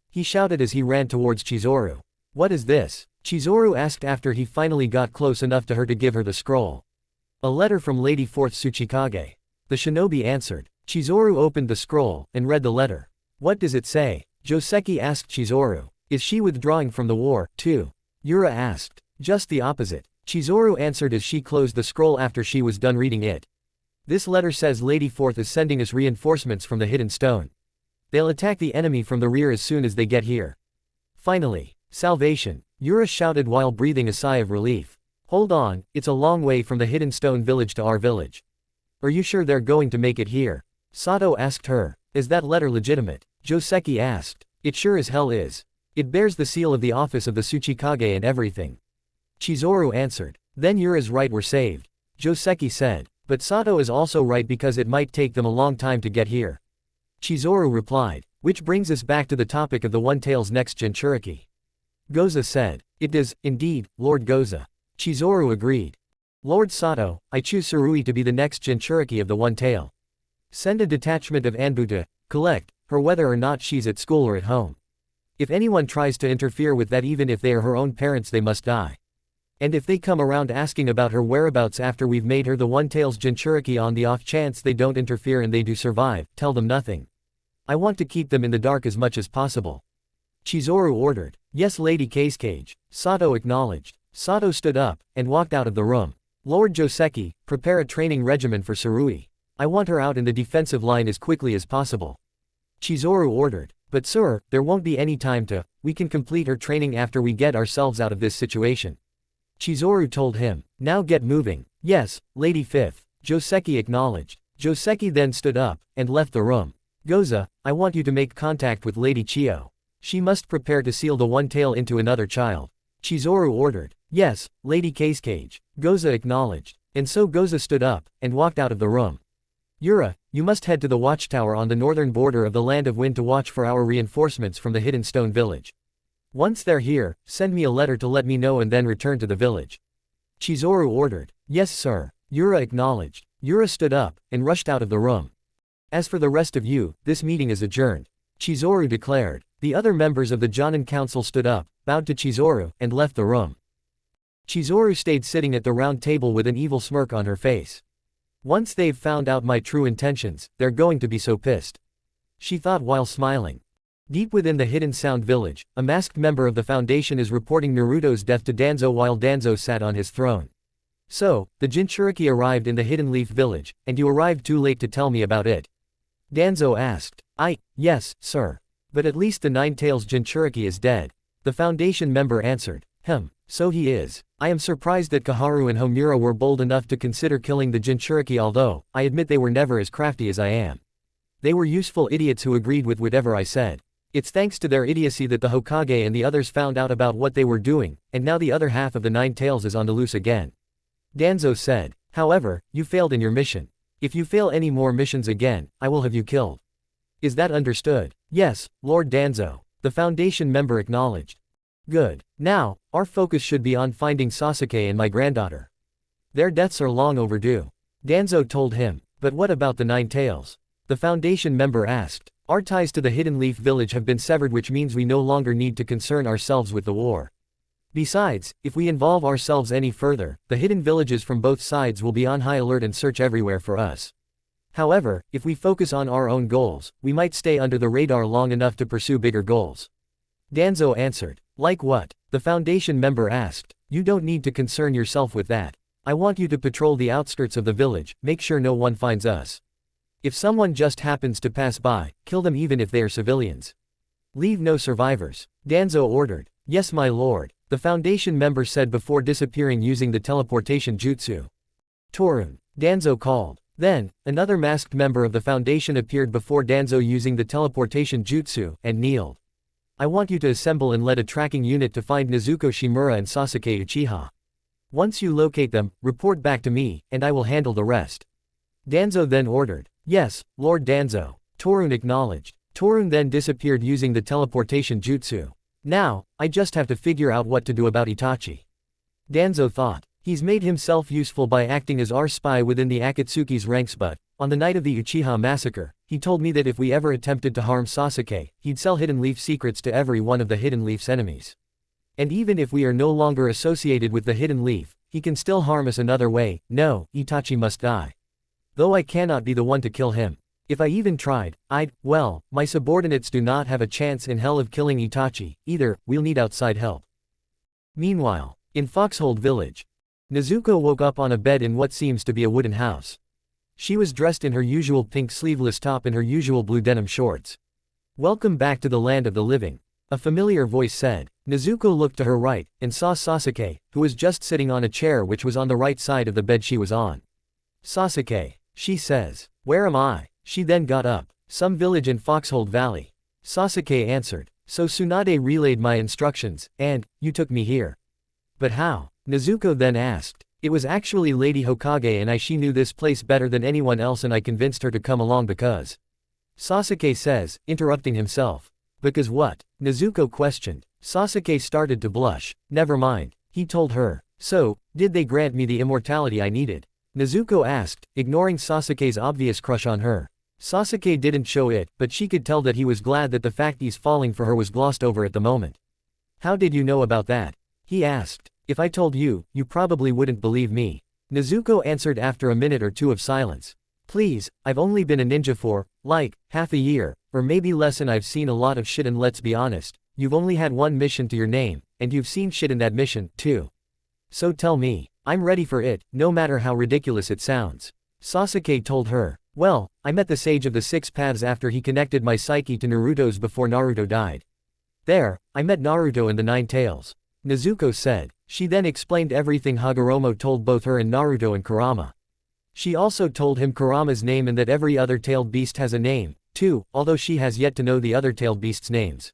he shouted as he ran towards Chizuru. What is this? Chizuru asked after he finally got close enough to her to give her the scroll. A letter from Lady 4th Tsuchikage. The shinobi answered. Chizuru opened the scroll, and read the letter. What does it say? Joseki asked Chizuru. Is she withdrawing from the war, too? Yura asked. Just the opposite. Chizuru answered as she closed the scroll after she was done reading it. This letter says Lady 4th is sending us reinforcements from the Hidden Stone. They'll attack the enemy from the rear as soon as they get here. Finally, salvation. Yura shouted while breathing a sigh of relief. Hold on, it's a long way from the Hidden Stone village to our village. Are you sure they're going to make it here? Sato asked her. Is that letter legitimate? Joseki asked. It sure as hell is. It bears the seal of the office of the Tsuchikage and everything. Chizuru answered. Then Yura's right, we're saved. Joseki said. But Sato is also right because it might take them a long time to get here. Chizuru replied. Which brings us back to the topic of the One Tail's next Jinchuriki. Goza said. It does, indeed, Lord Goza. Chizuru agreed. Lord Sato, I choose Tsurui to be the next Jinchuriki of the One Tail. Send a detachment of Anbu to collect her whether or not she's at school or at home. If anyone tries to interfere with that, even if they are her own parents, they must die. And if they come around asking about her whereabouts after we've made her the One Tail's Jinchuriki, on the off chance they don't interfere and they do survive, tell them nothing. I want to keep them in the dark as much as possible. Chizuru ordered. Yes, Lady Cage. Sato acknowledged. Sato stood up and walked out of the room. Lord Joseki, prepare a training regimen for Tsurui. I want her out in the defensive line as quickly as possible. Chizuru ordered. But sir, there won't be any time to, we can complete her training after we get ourselves out of this situation. Chizuru told him. Now get moving. Yes, Lady Fifth. Joseki acknowledged. Joseki then stood up and left the room. Goza, I want you to make contact with Lady Chio. She must prepare to seal the One Tail into another child. Chizuru ordered. Yes, Lady Cage. Goza acknowledged. And so Goza stood up and walked out of the room. Yura, you must head to the watchtower on the northern border of the Land of Wind to watch for our reinforcements from the Hidden Stone Village. Once they're here, send me a letter to let me know and then return to the village. Chizuru ordered. Yes sir. Yura acknowledged. Yura stood up and rushed out of the room. As for the rest of you, this meeting is adjourned. Chizuru declared. The other members of the Jonin Council stood up, bowed to Chizuru, and left the room. Chizuru stayed sitting at the round table with an evil smirk on her face. Once they've found out my true intentions, they're going to be so pissed. She thought while smiling. Deep within the Hidden Sound Village, a masked member of the Foundation is reporting Naruto's death to Danzo while Danzo sat on his throne. So, the Jinchuriki arrived in the Hidden Leaf Village, and you arrived too late to tell me about it. Danzo asked. Yes, sir. But at least the Nine-Tails Jinchuriki is dead. The Foundation member answered. So he is. I am surprised that Kaharu and Homura were bold enough to consider killing the Jinchuriki, although, I admit they were never as crafty as I am. They were useful idiots who agreed with whatever I said. It's thanks to their idiocy that the Hokage and the others found out about what they were doing, and now the other half of the Nine Tails is on the loose again. Danzo said. However, you failed in your mission. If you fail any more missions again, I will have you killed. Is that understood? Yes, Lord Danzo. The Foundation member acknowledged. Good. Now, our focus should be on finding Sasuke and my granddaughter. Their deaths are long overdue. Danzo told him. But what about the Nine Tails? The Foundation member asked. Our ties to the Hidden Leaf Village have been severed, which means we no longer need to concern ourselves with the war. Besides, if we involve ourselves any further, the hidden villages from both sides will be on high alert and search everywhere for us. However, if we focus on our own goals, we might stay under the radar long enough to pursue bigger goals. Danzo answered. Like what? The Foundation member asked. You don't need to concern yourself with that. I want you to patrol the outskirts of the village, make sure no one finds us. If someone just happens to pass by, kill them even if they are civilians. Leave no survivors. Danzo ordered. Yes my lord, the Foundation member said before disappearing using the teleportation jutsu. Torun. Danzo called. Then, another masked member of the Foundation appeared before Danzo using the teleportation jutsu, and kneeled. I want you to assemble and lead a tracking unit to find Nezuko Shimura and Sasuke Uchiha. Once you locate them, report back to me, and I will handle the rest. Danzo then ordered. Yes, Lord Danzo. Torun acknowledged. Torun then disappeared using the teleportation jutsu. Now, I just have to figure out what to do about Itachi. Danzo thought. He's made himself useful by acting as our spy within the Akatsuki's ranks, but, on the night of the Uchiha massacre, he told me that if we ever attempted to harm Sasuke, he'd sell Hidden Leaf secrets to every one of the Hidden Leaf's enemies. And even if we are no longer associated with the Hidden Leaf, he can still harm us another way. No, Itachi must die. Though I cannot be the one to kill him. If I even tried, well, my subordinates do not have a chance in hell of killing Itachi, either. We'll need outside help. Meanwhile, in Foxhold Village, Nezuko woke up on a bed in what seems to be a wooden house. She was dressed in her usual pink sleeveless top and her usual blue denim shorts. Welcome back to the land of the living. A familiar voice said. Nezuko looked to her right, and saw Sasuke, who was just sitting on a chair which was on the right side of the bed she was on. Sasuke, she says. Where am I? She then got up. Some village in Foxhold Valley. Sasuke answered. So Tsunade relayed my instructions, and, you took me here. But how? Nezuko then asked. It was actually Lady Hokage and she knew this place better than anyone else and I convinced her to come along because. Sasuke says, interrupting himself. Because what? Nezuko questioned. Sasuke started to blush. Never mind, he told her. So, did they grant me the immortality I needed? Nezuko asked, ignoring Sasuke's obvious crush on her. Sasuke didn't show it, but she could tell that he was glad that the fact he's falling for her was glossed over at the moment. How did you know about that? He asked. If I told you, you probably wouldn't believe me. Nezuko answered after a minute or two of silence. Please, I've only been a ninja for, like, half a year, or maybe less and I've seen a lot of shit and let's be honest, you've only had one mission to your name, and you've seen shit in that mission, too. So tell me, I'm ready for it, no matter how ridiculous it sounds. Sasuke told her. Well, I met the Sage of the Six Paths after he connected my psyche to Naruto's before Naruto died. There, I met Naruto and the Nine Tails. Nezuko said. She then explained everything Hagoromo told both her and Naruto and Kurama. She also told him Kurama's name and that every other tailed beast has a name, too, although she has yet to know the other tailed beasts' names.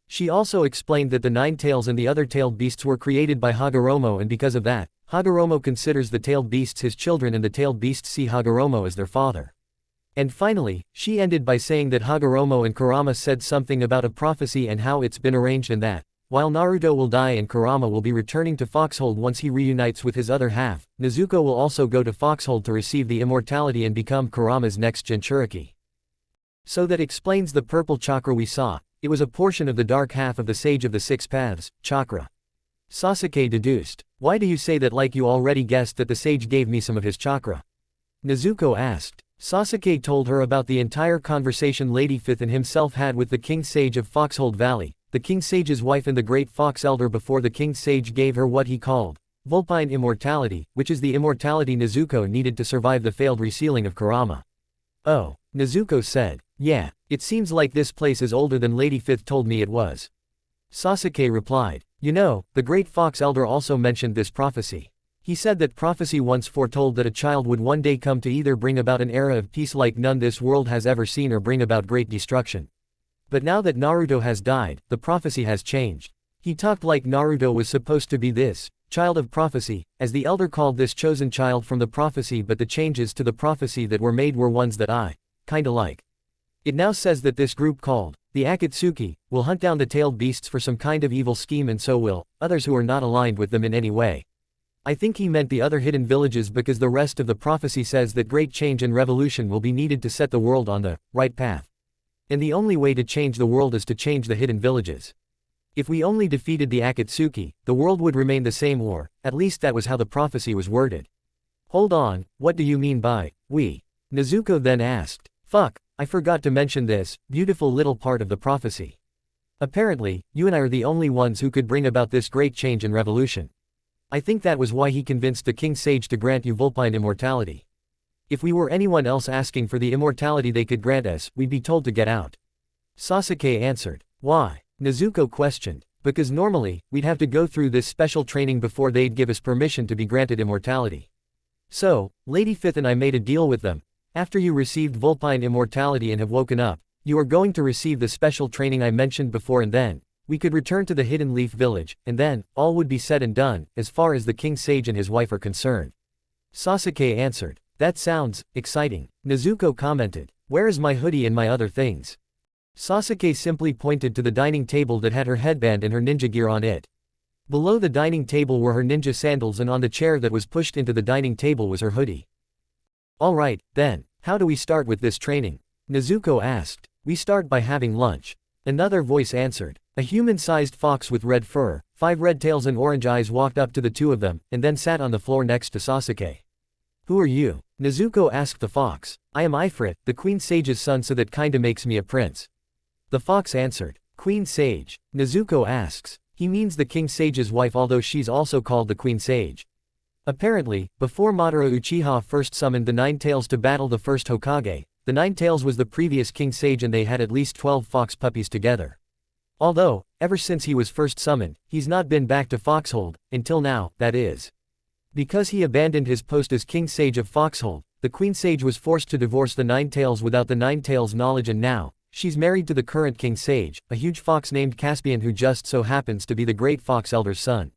She also explained that the Nine Tails and the other tailed beasts were created by Hagoromo and because of that, Hagoromo considers the tailed beasts his children and the tailed beasts see Hagoromo as their father. And finally, she ended by saying that Hagoromo and Kurama said something about a prophecy and how it's been arranged and that, while Naruto will die and Kurama will be returning to Foxhold once he reunites with his other half, Nezuko will also go to Foxhold to receive the immortality and become Kurama's next Jinchuriki. So that explains the purple chakra we saw, it was a portion of the dark half of the Sage of the Six Paths, chakra. Sasuke deduced. Why do you say that like you already guessed that the sage gave me some of his chakra? Nezuko asked. Sasuke told her about the entire conversation Lady Fifth and himself had with the King Sage of Foxhold Valley, the King Sage's wife and the Great Fox Elder before the King Sage gave her what he called Vulpine Immortality, which is the immortality Nezuko needed to survive the failed resealing of Kurama. Oh, Nezuko said. Yeah, it seems like this place is older than Lady Fifth told me it was. Sasuke replied. You know, the Great Fox Elder also mentioned this prophecy. He said that prophecy once foretold that a child would one day come to either bring about an era of peace like none this world has ever seen or bring about great destruction. But now that Naruto has died, the prophecy has changed. He talked like Naruto was supposed to be this child of prophecy, as the elder called this chosen child from the prophecy, but the changes to the prophecy that were made were ones that I kinda like. It now says that this group called the Akatsuki will hunt down the tailed beasts for some kind of evil scheme and so will others who are not aligned with them in any way. I think he meant the other hidden villages because the rest of the prophecy says that great change and revolution will be needed to set the world on the right path. And the only way to change the world is to change the hidden villages. If we only defeated the Akatsuki, the world would remain the same or, at least that was how the prophecy was worded. Hold on, what do you mean by, we? Nezuko then asked. Fuck, I forgot to mention this, beautiful little part of the prophecy. Apparently, you and I are the only ones who could bring about this great change and revolution. I think that was why he convinced the King Sage to grant you Vulpine immortality. If we were anyone else asking for the immortality they could grant us, we'd be told to get out. Sasuke answered. Why? Nezuko questioned. Because normally, we'd have to go through this special training before they'd give us permission to be granted immortality. So, Lady Fifth and I made a deal with them. After you received Vulpine immortality and have woken up, you are going to receive the special training I mentioned before and then, we could return to the Hidden Leaf Village, and then, all would be said and done, as far as the King Sage and his wife are concerned. Sasuke answered. That sounds exciting. Nezuko commented. Where is my hoodie and my other things? Sasuke simply pointed to the dining table that had her headband and her ninja gear on it. Below the dining table were her ninja sandals and on the chair that was pushed into the dining table was her hoodie. Alright, then, how do we start with this training? Nezuko asked. We start by having lunch. Another voice answered. A human-sized fox with red fur, 5 red tails and orange eyes walked up to the two of them, and then sat on the floor next to Sasuke. Who are you? Nezuko asked the fox. I am Ifrit, the Queen Sage's son, so that kinda makes me a prince. The fox answered. Queen Sage? Nezuko asks. He means the King Sage's wife, although she's also called the Queen Sage. Apparently, before Madara Uchiha first summoned the Nine Tails to battle the first Hokage, the Nine Tails was the previous King Sage and they had at least 12 fox puppies together. Although, ever since he was first summoned, he's not been back to Foxhold, until now, that is. Because he abandoned his post as King Sage of Foxhold, the Queen Sage was forced to divorce the Nine Tails without the Nine Tails' knowledge, and now, she's married to the current King Sage, a huge fox named Caspian who just so happens to be the Great Fox Elder's son.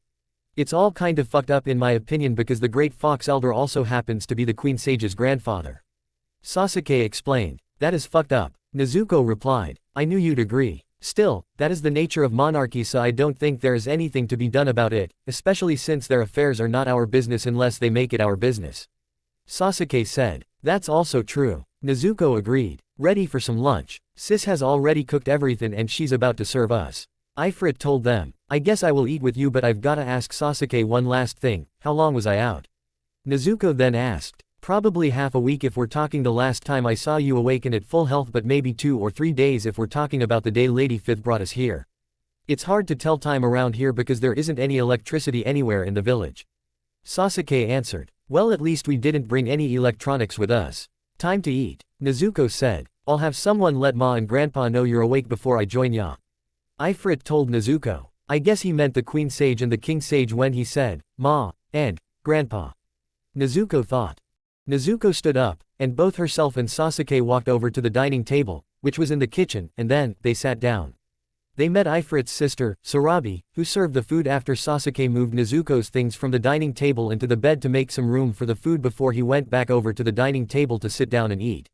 It's all kind of fucked up in my opinion because the Great Fox Elder also happens to be the Queen Sage's grandfather. Sasuke explained. That is fucked up. Nezuko replied. I knew you'd agree. Still, that is the nature of monarchy, so I don't think there is anything to be done about it, especially since their affairs are not our business unless they make it our business. Sasuke said. That's also true. Nezuko agreed. Ready for some lunch. Sis has already cooked everything and she's about to serve us. Ifrit told them. I guess I will eat with you, but I've gotta ask Sasuke one last thing. How long was I out? Nezuko then asked. Probably half a week if we're talking the last time I saw you awake and at full health, but maybe 2 or 3 days if we're talking about the day Lady Fifth brought us here. It's hard to tell time around here because there isn't any electricity anywhere in the village. Sasuke answered. Well, at least we didn't bring any electronics with us. Time to eat. Nezuko said. I'll have someone let Ma and Grandpa know you're awake before I join ya. Ifrit told Nezuko. I guess he meant the Queen Sage and the King Sage when he said, Ma, and, Grandpa. Nezuko thought. Nezuko stood up, and both herself and Sasuke walked over to the dining table, which was in the kitchen, and then, they sat down. They met Ifrit's sister, Sarabi, who served the food after Sasuke moved Nezuko's things from the dining table into the bed to make some room for the food before he went back over to the dining table to sit down and eat.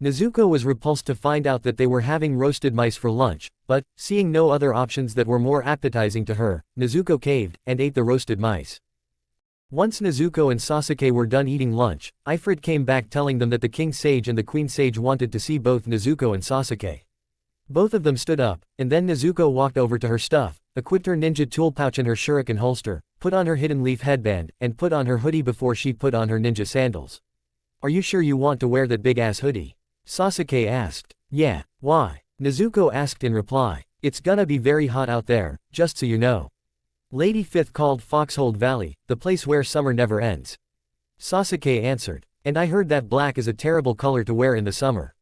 Nezuko was repulsed to find out that they were having roasted mice for lunch, but, seeing no other options that were more appetizing to her, Nezuko caved, and ate the roasted mice. Once Nezuko and Sasuke were done eating lunch, Ifrit came back telling them that the King Sage and the Queen Sage wanted to see both Nezuko and Sasuke. Both of them stood up, and then Nezuko walked over to her stuff, equipped her ninja tool pouch and her shuriken holster, put on her hidden leaf headband, and put on her hoodie before she put on her ninja sandals. Are you sure you want to wear that big-ass hoodie? Sasuke asked. Yeah, why? Nezuko asked in reply. It's gonna be very hot out there, just so you know. Lady Fifth called Foxhold Valley, the place where summer never ends. Sasuke answered. And I heard that black is a terrible color to wear in the summer.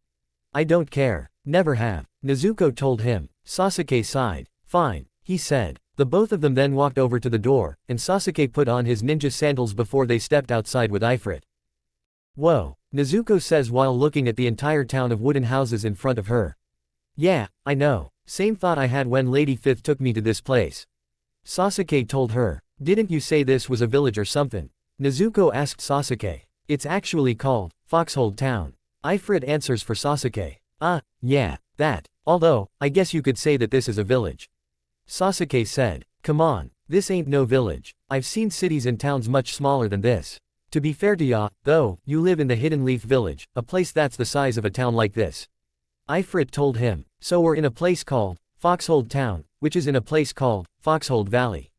I don't care. Never have. Nezuko told him. Sasuke sighed. Fine, he said. The both of them then walked over to the door, and Sasuke put on his ninja sandals before they stepped outside with Ifrit. Whoa, Nezuko says while looking at the entire town of wooden houses in front of her. Yeah, I know. Same thought I had when Lady Fifth took me to this place. Sasuke told her. Didn't you say this was a village or something? Nezuko asked Sasuke. It's actually called Foxhold Town. Ifrit answers for Sasuke. Yeah, that. Although, I guess you could say that this is a village. Sasuke said. Come on, this ain't no village. I've seen cities and towns much smaller than this. To be fair to ya, though, you live in the Hidden Leaf Village, a place that's the size of a town like this. Ifrit told him. So we're in a place called Foxhold Town, which is in a place called Foxhold Valley.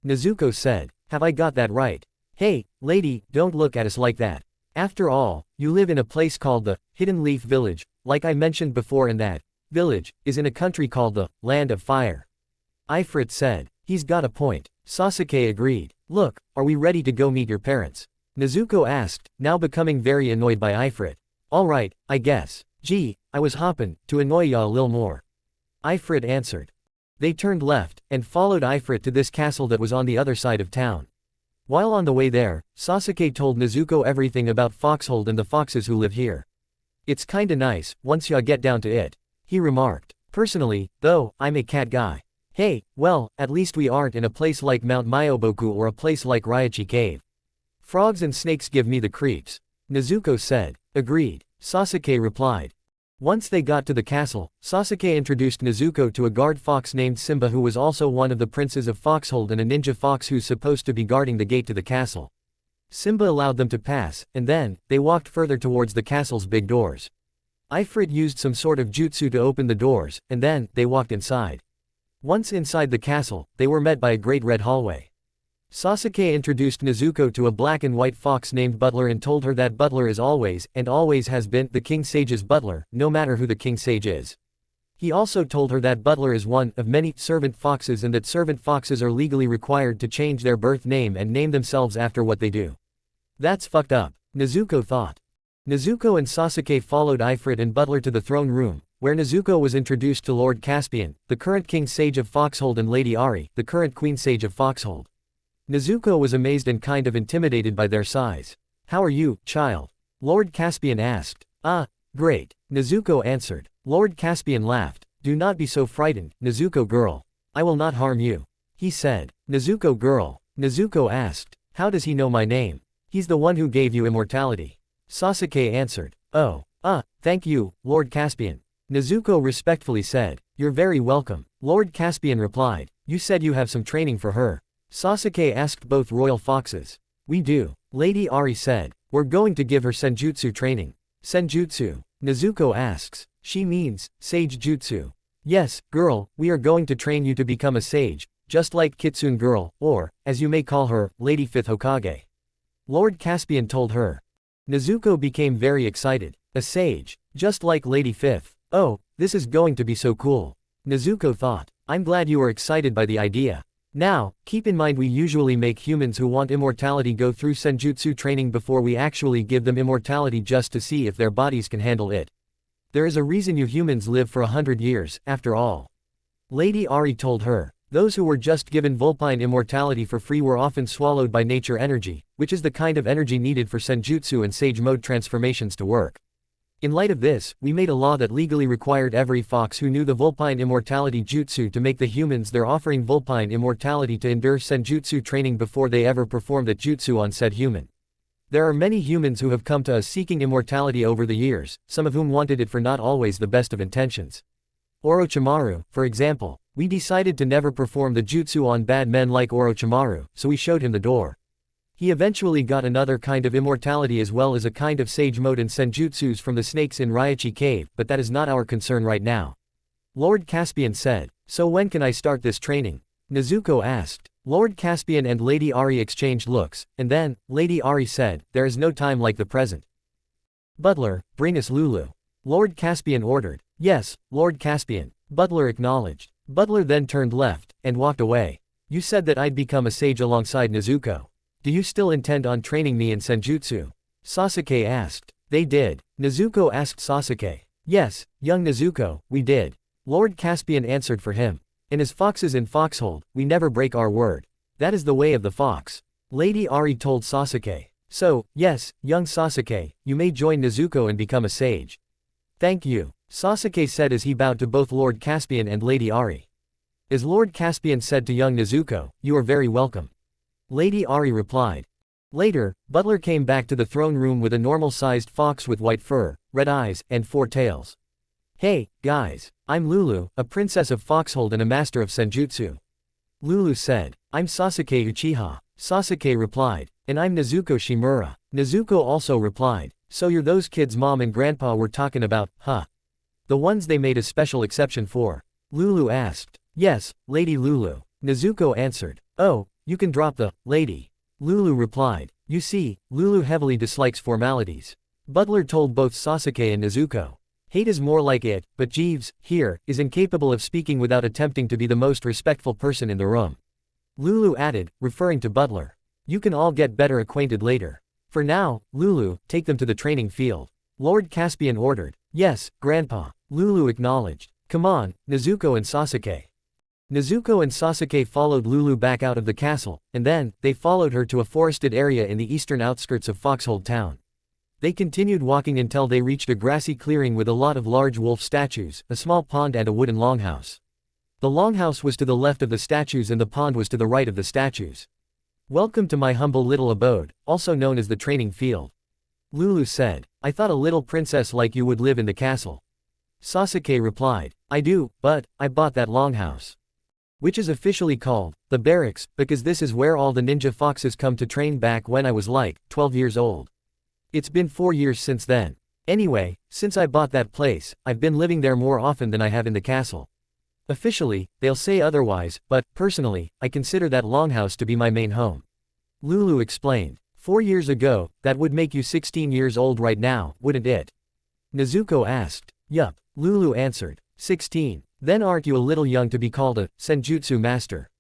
Nezuko said. Have I got that right? Hey, lady, don't look at us like that. After all, you live in a place called the Hidden Leaf Village, like I mentioned before, and that village is in a country called the Land of Fire. Ifrit said. He's got a point. Sasuke agreed. Look, are we ready to go meet your parents? Nezuko asked, now becoming very annoyed by Ifrit. Alright, I guess. Gee, I was hoppin' to annoy ya a lil more. Ifrit answered. They turned left, and followed Ifrit to this castle that was on the other side of town. While on the way there, Sasuke told Nezuko everything about Foxhold and the foxes who live here. It's kinda nice, once ya get down to it, he remarked. Personally, though, I'm a cat guy. Hey, well, at least we aren't in a place like Mount Myoboku or a place like Raichi Cave. Frogs and snakes give me the creeps. Nezuko said. Agreed. Sasuke replied. Once they got to the castle, Sasuke introduced Nezuko to a guard fox named Simba, who was also one of the princes of Foxhold and a ninja fox who's supposed to be guarding the gate to the castle. Simba allowed them to pass, and then, they walked further towards the castle's big doors. Ifrit used some sort of jutsu to open the doors, and then, they walked inside. Once inside the castle, they were met by a great red hallway. Sasuke introduced Nezuko to a black and white fox named Butler and told her that Butler is always, and always has been, the King Sage's butler, no matter who the King Sage is. He also told her that Butler is one of many servant foxes and that servant foxes are legally required to change their birth name and name themselves after what they do. That's fucked up, Nezuko thought. Nezuko and Sasuke followed Ifrit and Butler to the throne room, where Nezuko was introduced to Lord Caspian, the current King Sage of Foxhold, and Lady Ari, the current Queen Sage of Foxhold. Nezuko was amazed and kind of intimidated by their size. How are you, child? Lord Caspian asked. Great. Nezuko answered. Lord Caspian laughed. Do not be so frightened, Nezuko girl. I will not harm you. He said. Nezuko girl. Nezuko asked. How does he know my name? He's the one who gave you immortality. Sasuke answered. Oh. Thank you, Lord Caspian. Nezuko respectfully said. You're very welcome. Lord Caspian replied. You said you have some training for her. Sasuke asked both royal foxes. We do. Lady Ari said. We're going to give her senjutsu training. Senjutsu? Nezuko asks. She means, sage jutsu. Yes, girl, we are going to train you to become a sage, just like Kitsune Girl, or, as you may call her, Lady 5th Hokage. Lord Caspian told her. Nezuko became very excited. A sage, just like Lady 5th. Oh, this is going to be so cool. Nezuko thought. I'm glad you are excited by the idea. Now, keep in mind we usually make humans who want immortality go through senjutsu training before we actually give them immortality just to see if their bodies can handle it. There is a reason you humans live for 100 years, after all. Lady Ari told her. Those who were just given vulpine immortality for free were often swallowed by nature energy, which is the kind of energy needed for senjutsu and sage mode transformations to work. In light of this, we made a law that legally required every fox who knew the vulpine immortality jutsu to make the humans they're offering vulpine immortality to endure senjutsu training before they ever perform that jutsu on said human. There are many humans who have come to us seeking immortality over the years, some of whom wanted it for not always the best of intentions. Orochimaru, for example, we decided to never perform the jutsu on bad men like Orochimaru, so we showed him the door. He eventually got another kind of immortality as well as a kind of sage mode and senjutsus from the snakes in Raichi Cave, but that is not our concern right now. Lord Caspian said. So when can I start this training? Nezuko asked. Lord Caspian and Lady Ari exchanged looks, and then, Lady Ari said, there is no time like the present. Butler, bring us Lulu. Lord Caspian ordered. Yes, Lord Caspian. Butler acknowledged. Butler then turned left, and walked away. You said that I'd become a sage alongside Nezuko. Do you still intend on training me in senjutsu? Sasuke asked. They did. Nezuko asked Sasuke. Yes, young Nezuko, we did. Lord Caspian answered for him. And as foxes in Foxhold, we never break our word. That is the way of the fox. Lady Ari told Sasuke. So, yes, young Sasuke, you may join Nezuko and become a sage. Thank you, Sasuke said as he bowed to both Lord Caspian and Lady Ari. As Lord Caspian said to young Nezuko, you are very welcome. Lady Ari replied. Later, Butler came back to the throne room with a normal-sized fox with white fur, red eyes, and 4 tails. Hey, guys, I'm Lulu, a princess of Foxhold and a master of senjutsu. Lulu said. I'm Sasuke Uchiha. Sasuke replied. And I'm Nezuko Shimura. Nezuko also replied. So you're those kids mom and grandpa were talking about, huh? The ones they made a special exception for? Lulu asked. Yes, Lady Lulu. Nezuko answered. Oh, you can drop the lady. Lulu replied. You see, Lulu heavily dislikes formalities. Butler told both Sasuke and Nezuko. Hate is more like it, but Jeeves, here, is incapable of speaking without attempting to be the most respectful person in the room. Lulu added, referring to Butler. You can all get better acquainted later. For now, Lulu, take them to the training field. Lord Caspian ordered. Yes, Grandpa. Lulu acknowledged. Come on, Nezuko and Sasuke. Nezuko and Sasuke followed Lulu back out of the castle, and then, they followed her to a forested area in the eastern outskirts of Foxhold town. They continued walking until they reached a grassy clearing with a lot of large wolf statues, a small pond and a wooden longhouse. The longhouse was to the left of the statues and the pond was to the right of the statues. Welcome to my humble little abode, also known as the training field. Lulu said. I thought a little princess like you would live in the castle. Sasuke replied. I do, but, I bought that longhouse. Which is officially called, the barracks, because this is where all the ninja foxes come to train back when I was like, 12 years old. It's been 4 years since then. Anyway, since I bought that place, I've been living there more often than I have in the castle. Officially, they'll say otherwise, but, personally, I consider that longhouse to be my main home. Lulu explained. 4 years ago, that would make you 16 years old right now, wouldn't it? Nezuko asked. Yup, Lulu answered. 16. Then aren't you a little young to be called a senjutsu master?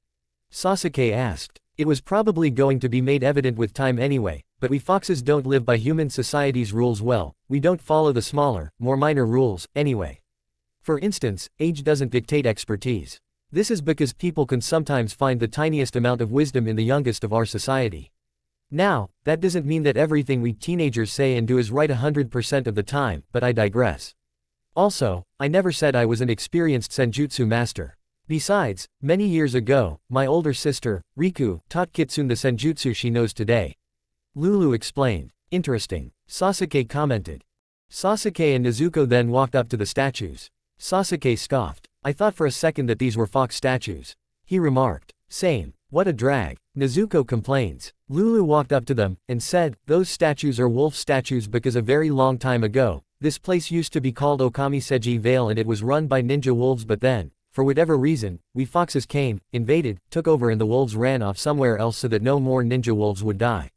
Sasuke asked. It was probably going to be made evident with time anyway, but we foxes don't live by human society's rules well, we don't follow the smaller, more minor rules, anyway. For instance, age doesn't dictate expertise. This is because people can sometimes find the tiniest amount of wisdom in the youngest of our society. Now, that doesn't mean that everything we teenagers say and do is right 100% of the time, but I digress. Also, I never said I was an experienced senjutsu master. Besides, many years ago, my older sister, Riku, taught Kitsune the senjutsu she knows today. Lulu explained. Interesting. Sasuke commented. Sasuke and Nezuko then walked up to the statues. Sasuke scoffed. I thought for a second that these were fox statues. He remarked. Same. What a drag. Nezuko complains. Lulu walked up to them, and said, those statues are wolf statues because a very long time ago, this place used to be called Okamiseji Vale and it was run by ninja wolves, but then, for whatever reason, we foxes came, invaded, took over and the wolves ran off somewhere else so that no more ninja wolves would die.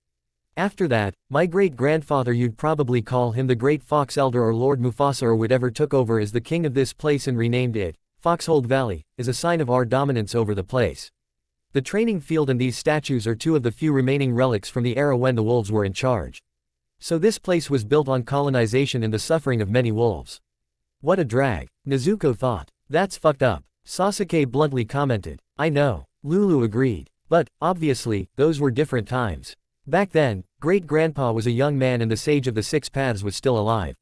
After that, my great-grandfather, you'd probably call him the Great Fox Elder or Lord Mufasa or whatever, took over as the king of this place and renamed it Foxhold Valley, as a sign of our dominance over the place. The training field and these statues are two of the few remaining relics from the era when the wolves were in charge. So this place was built on colonization and the suffering of many wolves. What a drag, Nezuko thought. That's fucked up, Sasuke bluntly commented. I know, Lulu agreed. But, obviously, those were different times. Back then, great-grandpa was a young man and the Sage of the Six Paths was still alive.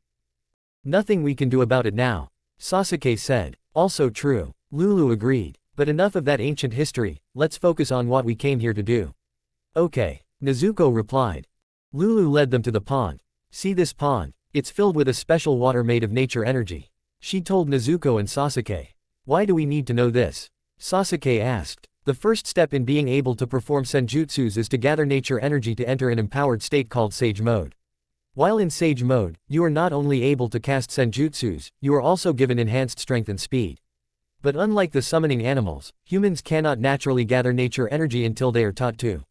Nothing we can do about it now, Sasuke said. Also true, Lulu agreed. But enough of that ancient history, let's focus on what we came here to do. Okay, Nezuko replied. Lulu led them to the pond. See this pond? It's filled with a special water made of nature energy. She told Nezuko and Sasuke. Why do we need to know this? Sasuke asked. The first step in being able to perform senjutsus is to gather nature energy to enter an empowered state called Sage Mode. While in Sage Mode, you are not only able to cast senjutsus, you are also given enhanced strength and speed. But unlike the summoning animals, humans cannot naturally gather nature energy until they are taught to.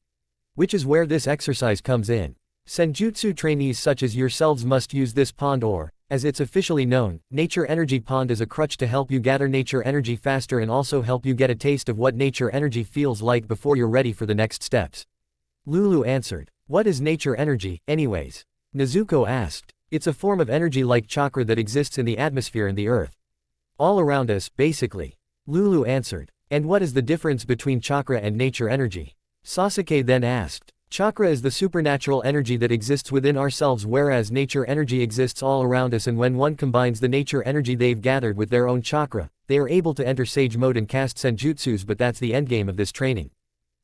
Which is where this exercise comes in. Senjutsu trainees such as yourselves must use this pond, or, as it's officially known, Nature Energy Pond, as a crutch to help you gather nature energy faster and also help you get a taste of what nature energy feels like before you're ready for the next steps. Lulu answered. What is nature energy, anyways? Nezuko asked. It's a form of energy like chakra that exists in the atmosphere and the earth. All around us, basically. Lulu answered. And what is the difference between chakra and nature energy? Sasuke then asked. Chakra is the supernatural energy that exists within ourselves, whereas nature energy exists all around us, and when one combines the nature energy they've gathered with their own chakra, they are able to enter Sage Mode and cast senjutsus, but that's the endgame of this training.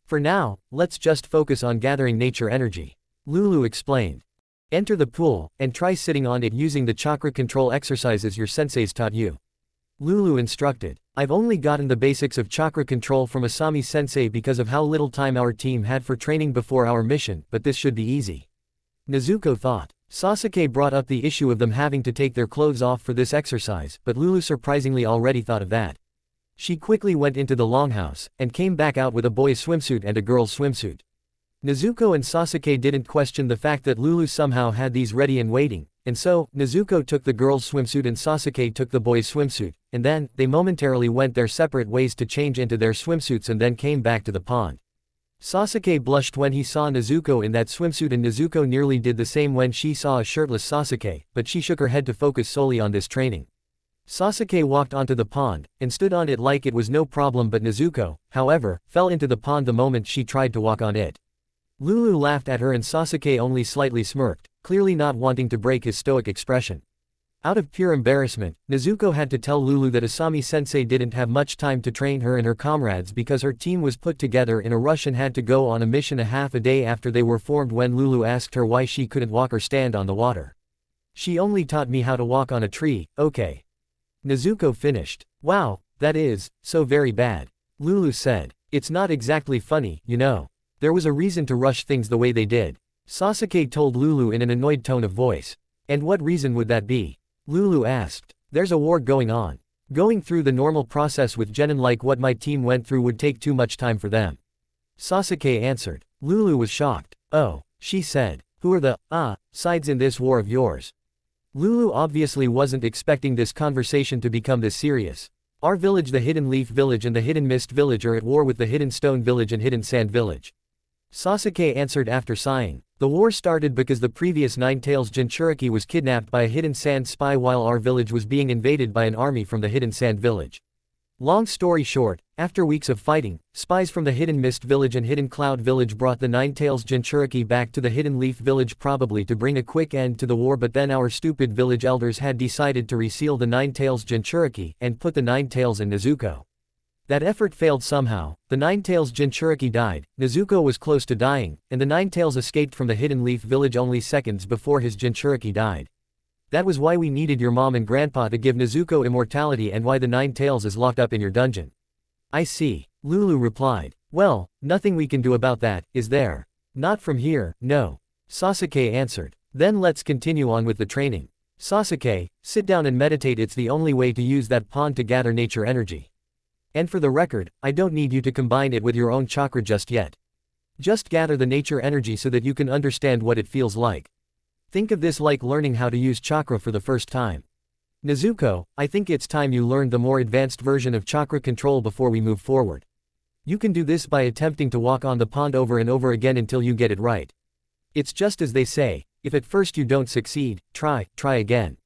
For now, let's just focus on gathering nature energy. Lulu explained. Enter the pool, and try sitting on it using the chakra control exercises your senseis taught you. Lulu instructed. I've only gotten the basics of chakra control from Asami sensei because of how little time our team had for training before our mission, but this should be easy. Nezuko thought. Sasuke brought up the issue of them having to take their clothes off for this exercise, but Lulu surprisingly already thought of that. She quickly went into the longhouse, and came back out with a boy's swimsuit and a girl's swimsuit. Nezuko and Sasuke didn't question the fact that Lulu somehow had these ready and waiting, and so, Nezuko took the girl's swimsuit and Sasuke took the boy's swimsuit, and then, they momentarily went their separate ways to change into their swimsuits and then came back to the pond. Sasuke blushed when he saw Nezuko in that swimsuit, and Nezuko nearly did the same when she saw a shirtless Sasuke, but she shook her head to focus solely on this training. Sasuke walked onto the pond, and stood on it like it was no problem, but Nezuko, however, fell into the pond the moment she tried to walk on it. Lulu laughed at her and Sasuke only slightly smirked, clearly not wanting to break his stoic expression. Out of pure embarrassment, Nezuko had to tell Lulu that Asami sensei didn't have much time to train her and her comrades because her team was put together in a rush and had to go on a mission a half a day after they were formed. When Lulu asked her why she couldn't walk or stand on the water. She only taught me how to walk on a tree, okay. Nezuko finished. Wow, that is, so very bad. Lulu said. It's not exactly funny, you know. There was a reason to rush things the way they did. Sasuke told Lulu in an annoyed tone of voice. And what reason would that be? Lulu asked. There's a war going on. Going through the normal process with Genin like what my team went through would take too much time for them. Sasuke answered. Lulu was shocked. Oh, she said. Who are the, sides in this war of yours? Lulu obviously wasn't expecting this conversation to become this serious. Our village, the Hidden Leaf Village and the Hidden Mist Village, are at war with the Hidden Stone Village and Hidden Sand Village. Sasuke answered after sighing. The war started because the previous Nine-Tails Jinchuriki was kidnapped by a Hidden Sand spy while our village was being invaded by an army from the Hidden Sand Village. Long story short, after weeks of fighting, spies from the Hidden Mist Village and Hidden Cloud Village brought the Nine-Tails Jinchuriki back to the Hidden Leaf Village, probably to bring a quick end to the war, but then our stupid village elders had decided to reseal the Nine-Tails Jinchuriki and put the Nine-Tails in Nezuko. That effort failed somehow, the Nine-Tails Jinchuriki died, Nezuko was close to dying, and the Nine-Tails escaped from the Hidden Leaf village only seconds before his Jinchuriki died. That was why we needed your mom and grandpa to give Nezuko immortality and why the Nine-Tails is locked up in your dungeon. I see. Lulu replied. Well, nothing we can do about that, is there? Not from here, no. Sasuke answered. Then let's continue on with the training. Sasuke, sit down and meditate. It's the only way to use that pond to gather nature energy. And for the record, I don't need you to combine it with your own chakra just yet. Just gather the nature energy so that you can understand what it feels like. Think of this like learning how to use chakra for the first time. Nezuko, I think it's time you learned the more advanced version of chakra control before we move forward. You can do this by attempting to walk on the pond over and over again until you get it right. It's just as they say, if at first you don't succeed, try again.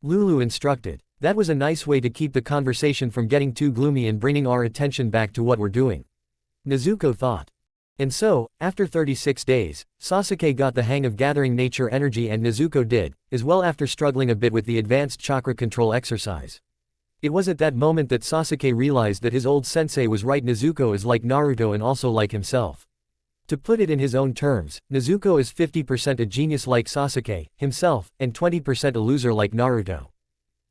Lulu instructed. That was a nice way to keep the conversation from getting too gloomy and bringing our attention back to what we're doing. Nezuko thought. And so, after 36 days, Sasuke got the hang of gathering nature energy and Nezuko did, as well after struggling a bit with the advanced chakra control exercise. It was at that moment that Sasuke realized that his old sensei was right. Nezuko is like Naruto and also like himself. To put it in his own terms, Nezuko is 50% a genius like Sasuke, himself, and 20% a loser like Naruto.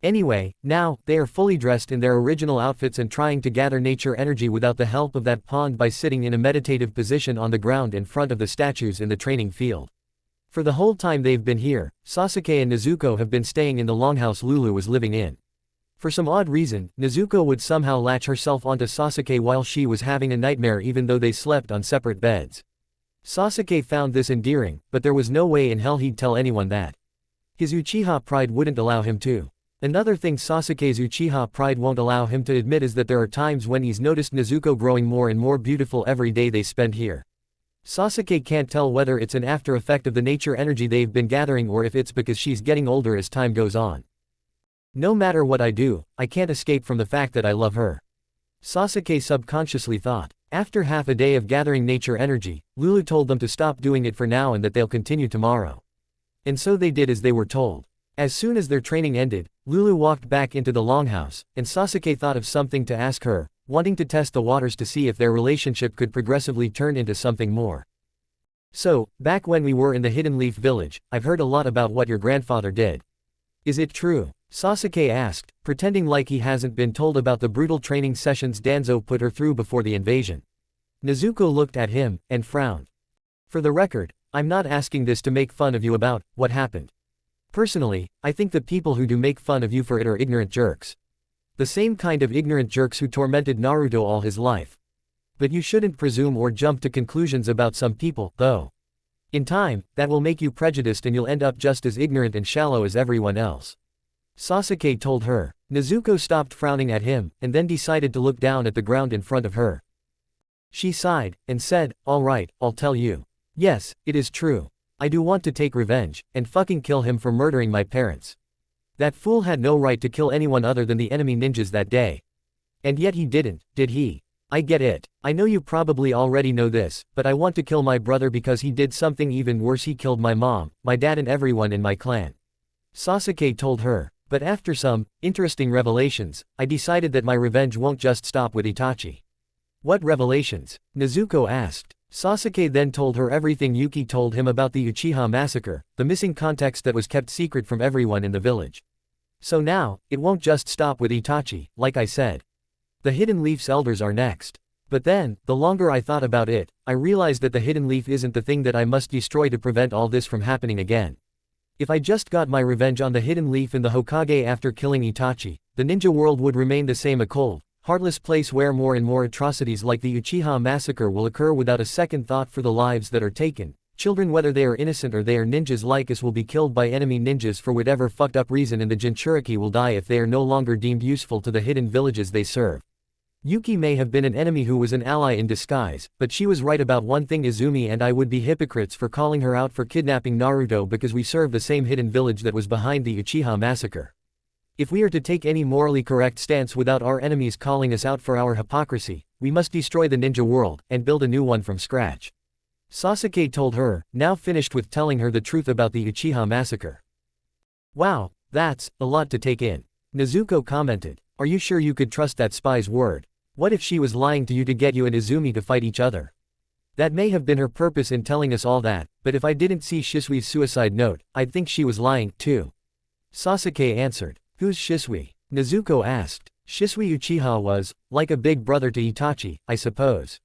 Anyway, now, they are fully dressed in their original outfits and trying to gather nature energy without the help of that pond by sitting in a meditative position on the ground in front of the statues in the training field. For the whole time they've been here, Sasuke and Nezuko have been staying in the longhouse Lulu was living in. For some odd reason, Nezuko would somehow latch herself onto Sasuke while she was having a nightmare even though they slept on separate beds. Sasuke found this endearing, but there was no way in hell he'd tell anyone that. His Uchiha pride wouldn't allow him to. Another thing Sasuke's Uchiha pride won't allow him to admit is that there are times when he's noticed Nezuko growing more and more beautiful every day they spend here. Sasuke can't tell whether it's an after effect of the nature energy they've been gathering or if it's because she's getting older as time goes on. No matter what I do, I can't escape from the fact that I love her. Sasuke subconsciously thought. After half a day of gathering nature energy, Lulu told them to stop doing it for now and that they'll continue tomorrow. And so they did as they were told. As soon as their training ended, Lulu walked back into the longhouse, and Sasuke thought of something to ask her, wanting to test the waters to see if their relationship could progressively turn into something more. So, back when we were in the Hidden Leaf village, I've heard a lot about what your grandfather did. Is it true? Sasuke asked, pretending like he hasn't been told about the brutal training sessions Danzo put her through before the invasion. Nezuko looked at him, and frowned. For the record, I'm not asking this to make fun of you about what happened. Personally, I think the people who do make fun of you for it are ignorant jerks. The same kind of ignorant jerks who tormented Naruto all his life. But you shouldn't presume or jump to conclusions about some people, though. In time, that will make you prejudiced and you'll end up just as ignorant and shallow as everyone else. Sasuke told her. Nezuko stopped frowning at him, and then decided to look down at the ground in front of her. She sighed, and said, all right, I'll tell you. Yes, it is true. I do want to take revenge, and fucking kill him for murdering my parents. That fool had no right to kill anyone other than the enemy ninjas that day. And yet he didn't, did he? I get it. I know you probably already know this, but I want to kill my brother because he did something even worse. He killed my mom, my dad and everyone in my clan. Sasuke told her. But after some interesting revelations, I decided that my revenge won't just stop with Itachi. What revelations? Nezuko asked. Sasuke then told her everything Yuki told him about the Uchiha massacre, the missing context that was kept secret from everyone in the village. So now, it won't just stop with Itachi, like I said. The Hidden Leaf's elders are next. But then, the longer I thought about it, I realized that the Hidden Leaf isn't the thing that I must destroy to prevent all this from happening again. If I just got my revenge on the Hidden Leaf and the Hokage after killing Itachi, the ninja world would remain the same, a cold, heartless place where more and more atrocities like the Uchiha massacre will occur without a second thought for the lives that are taken. Children, whether they are innocent or they are ninjas like us, will be killed by enemy ninjas for whatever fucked up reason, and the Jinchuriki will die if they are no longer deemed useful to the hidden villages they serve. Yuki may have been an enemy who was an ally in disguise, but she was right about one thing: Izumi and I would be hypocrites for calling her out for kidnapping Naruto because we serve the same hidden village that was behind the Uchiha massacre. If we are to take any morally correct stance without our enemies calling us out for our hypocrisy, we must destroy the ninja world, and build a new one from scratch. Sasuke told her, now finished with telling her the truth about the Uchiha massacre. Wow, that's a lot to take in. Nezuko commented. Are you sure you could trust that spy's word? What if she was lying to you to get you and Izumi to fight each other? That may have been her purpose in telling us all that, but if I didn't see Shisui's suicide note, I'd think she was lying, too. Sasuke answered. Who's Shisui? Nezuko asked. Shisui Uchiha was, like a big brother to Itachi, I suppose.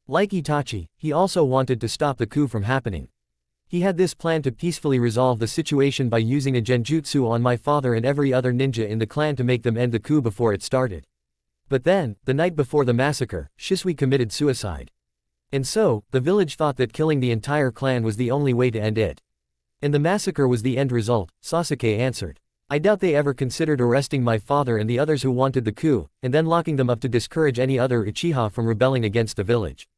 Like Itachi, he also wanted to stop the coup from happening. He had this plan to peacefully resolve the situation by using a genjutsu on my father and every other ninja in the clan to make them end the coup before it started. But then, the night before the massacre, Shisui committed suicide. And so, the village thought that killing the entire clan was the only way to end it. And the massacre was the end result, Sasuke answered. I doubt they ever considered arresting my father and the others who wanted the coup, and then locking them up to discourage any other Uchiha from rebelling against the village.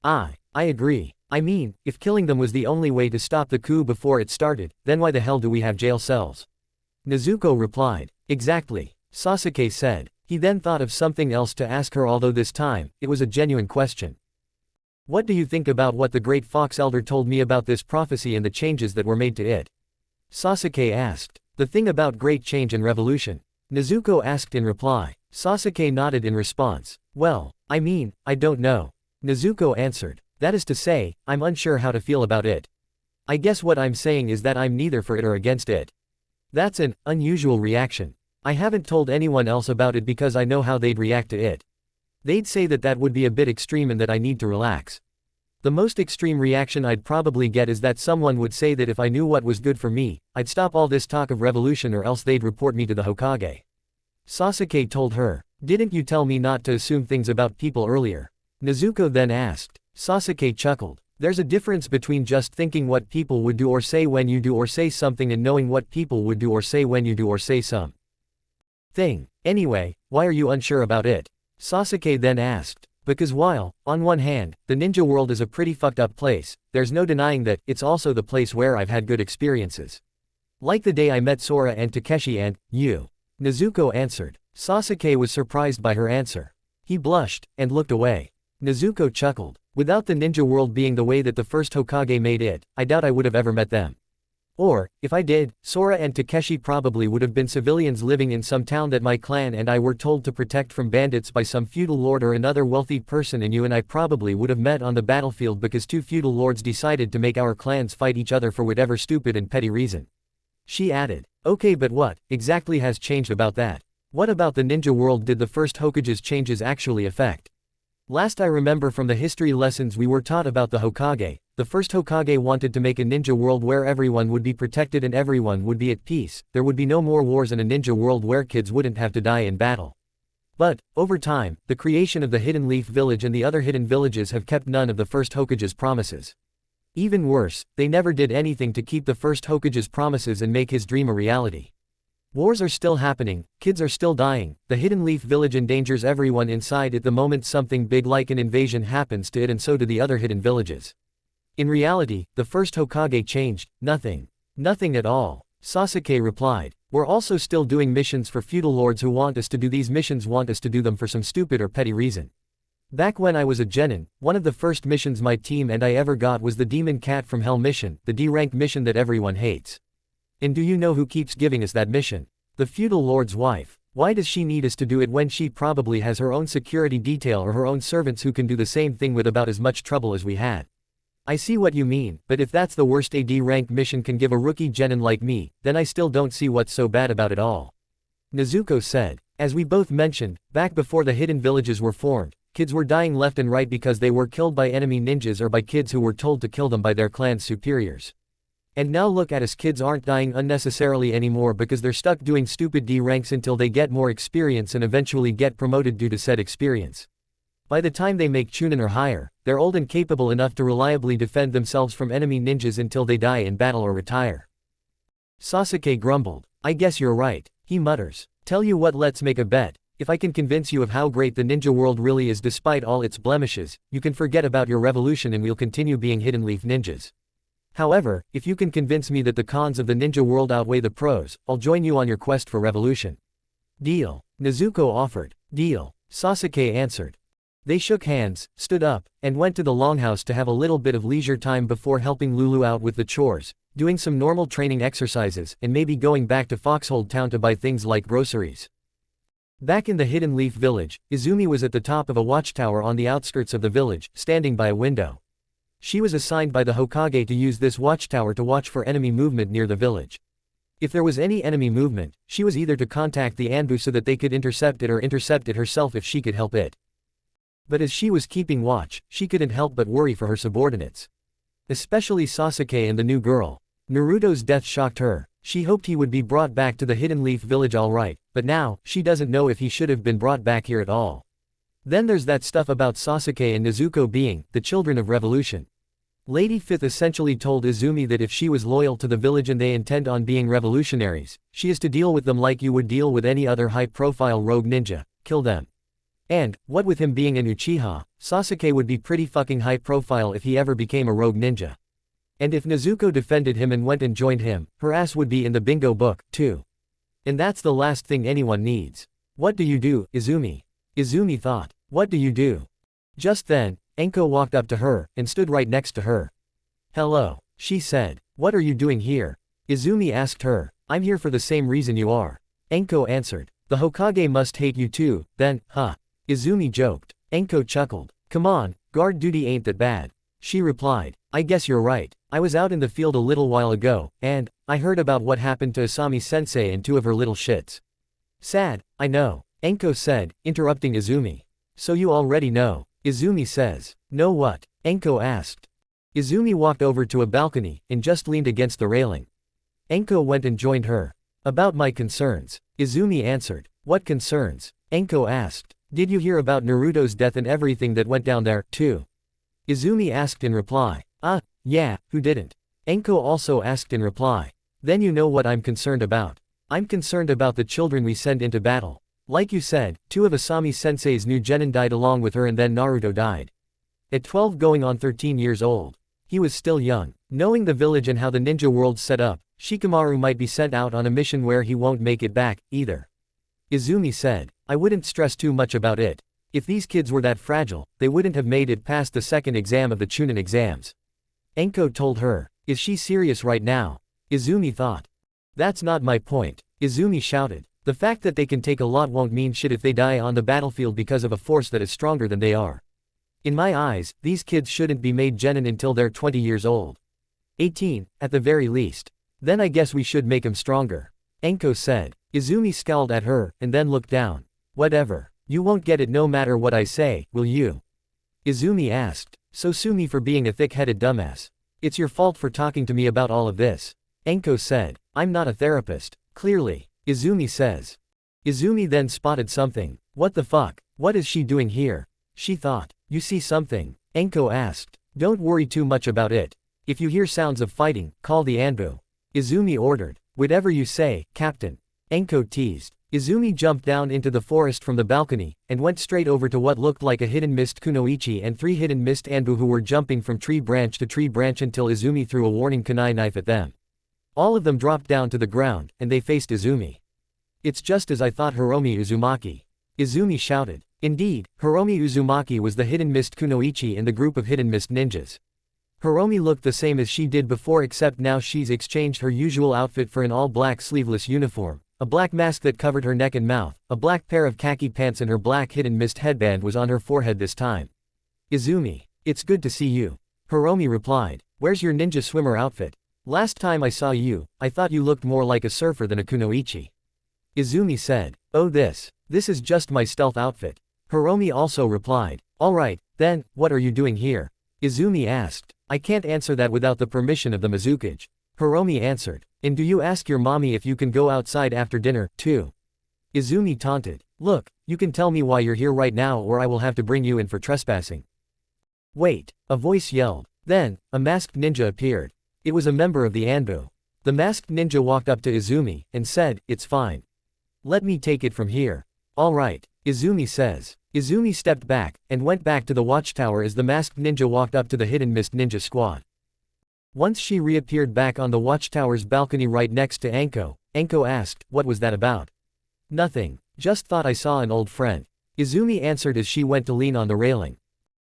I agree. I mean, if killing them was the only way to stop the coup before it started, then why the hell do we have jail cells? Nezuko replied. Exactly. Sasuke said. He then thought of something else to ask her, although this time, it was a genuine question. What do you think about what the great fox elder told me about this prophecy and the changes that were made to it? Sasuke asked. The thing about great change and revolution? Nezuko asked in reply. Sasuke nodded in response. Well, I mean, I don't know. Nezuko answered. That is to say, I'm unsure how to feel about it. I guess what I'm saying is that I'm neither for it or against it. That's an unusual reaction. I haven't told anyone else about it because I know how they'd react to it. They'd say that that would be a bit extreme and that I need to relax. The most extreme reaction I'd probably get is that someone would say that if I knew what was good for me, I'd stop all this talk of revolution or else they'd report me to the Hokage. Sasuke told her. Didn't you tell me not to assume things about people earlier? Nezuko then asked. Sasuke chuckled. There's a difference between just thinking what people would do or say when you do or say something and knowing what people would do or say when you do or say some thing. Anyway, why are you unsure about it? Sasuke then asked. Because while, on one hand, the ninja world is a pretty fucked up place, there's no denying that it's also the place where I've had good experiences. Like the day I met Sora and Takeshi and you. Nezuko answered. Sasuke was surprised by her answer. He blushed and looked away. Nezuko chuckled. Without the ninja world being the way that the first Hokage made it, I doubt I would have ever met them. Or, if I did, Sora and Takeshi probably would have been civilians living in some town that my clan and I were told to protect from bandits by some feudal lord or another wealthy person, and you and I probably would have met on the battlefield because two feudal lords decided to make our clans fight each other for whatever stupid and petty reason. She added. Okay, but what exactly has changed about that? What about the ninja world did the first Hokage's changes actually affect? Last I remember from the history lessons we were taught about the Hokage, the first Hokage wanted to make a ninja world where everyone would be protected and everyone would be at peace, there would be no more wars, and a ninja world where kids wouldn't have to die in battle. But, over time, the creation of the Hidden Leaf Village and the other hidden villages have kept none of the first Hokage's promises. Even worse, they never did anything to keep the first Hokage's promises and make his dream a reality. Wars are still happening, kids are still dying, the Hidden Leaf Village endangers everyone inside it the moment something big like an invasion happens to it, and so do the other hidden villages. In reality, the first Hokage changed nothing. Nothing at all. Sasuke replied. We're also still doing missions for feudal lords who want us to do these missions, want us to do them for some stupid or petty reason. Back when I was a genin, one of the first missions my team and I ever got was the Demon Cat from Hell mission, the D-rank mission that everyone hates. And do you know who keeps giving us that mission? The feudal lord's wife. Why does she need us to do it when she probably has her own security detail or her own servants who can do the same thing with about as much trouble as we had? I see what you mean, but if that's the worst a D-rank mission can give a rookie genin like me, then I still don't see what's so bad about it all. Nezuko said. As we both mentioned, back before the hidden villages were formed, kids were dying left and right because they were killed by enemy ninjas or by kids who were told to kill them by their clan's superiors. And now look at us, kids aren't dying unnecessarily anymore because they're stuck doing stupid D ranks until they get more experience and eventually get promoted due to said experience. By the time they make Chunin or higher, they're old and capable enough to reliably defend themselves from enemy ninjas until they die in battle or retire. Sasuke grumbled. I guess you're right. He mutters. Tell you what, let's make a bet. If I can convince you of how great the ninja world really is despite all its blemishes, you can forget about your revolution and we'll continue being Hidden Leaf ninjas. However, if you can convince me that the cons of the ninja world outweigh the pros, I'll join you on your quest for revolution. Deal. Nezuko offered. Deal. Sasuke answered. They shook hands, stood up, and went to the longhouse to have a little bit of leisure time before helping Lulu out with the chores, doing some normal training exercises, and maybe going back to Foxhold Town to buy things like groceries. Back in the Hidden Leaf village, Izumi was at the top of a watchtower on the outskirts of the village, standing by a window. She was assigned by the Hokage to use this watchtower to watch for enemy movement near the village. If there was any enemy movement, she was either to contact the Anbu so that they could intercept it or intercept it herself if she could help it. But as she was keeping watch, she couldn't help but worry for her subordinates. Especially Sasuke and the new girl. Naruto's death shocked her. She hoped he would be brought back to the Hidden Leaf village alright, but now, she doesn't know if he should have been brought back here at all. Then there's that stuff about Sasuke and Nezuko being the children of revolution. Lady Fifth essentially told Izumi that if she was loyal to the village and they intend on being revolutionaries, she is to deal with them like you would deal with any other high-profile rogue ninja, kill them. And, what with him being an Uchiha, Sasuke would be pretty fucking high-profile if he ever became a rogue ninja. And if Nezuko defended him and went and joined him, her ass would be in the bingo book, too. And that's the last thing anyone needs. What do you do, Izumi? Izumi thought. What do you do? Just then, Enko walked up to her, and stood right next to her. Hello, she said. What are you doing here? Izumi asked her. I'm here for the same reason you are. Enko answered. The Hokage must hate you too, then, huh? Izumi joked. Enko chuckled. Come on, guard duty ain't that bad. She replied. I guess you're right. I was out in the field a little while ago, and I heard about what happened to Asami-sensei and two of her little shits. Sad, I know. Enko said, interrupting Izumi. So you already know. Izumi says. Know what? Enko asked. Izumi walked over to a balcony, and just leaned against the railing. Enko went and joined her. About my concerns. Izumi answered. What concerns? Enko asked. Did you hear about Naruto's death and everything that went down there, too? Izumi asked in reply. Yeah, who didn't? Enko also asked in reply. Then you know what I'm concerned about. I'm concerned about the children we send into battle. Like you said, two of Asami-sensei's new genin died along with her and then Naruto died. At 12 going on 13 years old. He was still young. Knowing the village and how the ninja world's set up, Shikamaru might be sent out on a mission where he won't make it back, either. Izumi said. I wouldn't stress too much about it. If these kids were that fragile, they wouldn't have made it past the second exam of the Chunin exams. Enko told her. Is she serious right now? Izumi thought. That's not my point. Izumi shouted. The fact that they can take a lot won't mean shit if they die on the battlefield because of a force that is stronger than they are. In my eyes, these kids shouldn't be made genin until they're 20 years old. 18, at the very least. Then I guess we should make them stronger. Enko said. Izumi scowled at her, and then looked down. Whatever. You won't get it no matter what I say, will you? Izumi asked. So sue me for being a thick-headed dumbass. It's your fault for talking to me about all of this. Enko said. I'm not a therapist. Clearly. Izumi says. Izumi then spotted something. What the fuck? What is she doing here? She thought. You see something? Enko asked. Don't worry too much about it. If you hear sounds of fighting, call the Anbu. Izumi ordered. Whatever you say, Captain. Enko teased. Izumi jumped down into the forest from the balcony, and went straight over to what looked like a hidden mist kunoichi and three hidden mist Anbu who were jumping from tree branch to tree branch until Izumi threw a warning kunai knife at them. All of them dropped down to the ground, and they faced Izumi. It's just as I thought, Hiromi Uzumaki. Izumi shouted. Indeed, Hiromi Uzumaki was the hidden mist kunoichi in the group of hidden mist ninjas. Hiromi looked the same as she did before, except now she's exchanged her usual outfit for an all-black sleeveless uniform. A black mask that covered her neck and mouth, a black pair of khaki pants, and her black hidden mist headband was on her forehead this time. Izumi. It's good to see you. Hiromi replied. Where's your ninja swimmer outfit? Last time I saw you, I thought you looked more like a surfer than a kunoichi. Izumi said. Oh, this is just my stealth outfit. Hiromi also replied. Alright, then, what are you doing here? Izumi asked. I can't answer that without the permission of the Mizukage. Hiromi answered. And do you ask your mommy if you can go outside after dinner, too? Izumi taunted. Look, you can tell me why you're here right now or I will have to bring you in for trespassing. Wait, a voice yelled. Then, a masked ninja appeared. It was a member of the Anbu. The masked ninja walked up to Izumi, and said, it's fine. Let me take it from here. Alright, Izumi says. Izumi stepped back, and went back to the watchtower as the masked ninja walked up to the hidden mist ninja squad. Once she reappeared back on the watchtower's balcony right next to Enko, Enko asked, what was that about? Nothing. Just thought I saw an old friend. Izumi answered as she went to lean on the railing.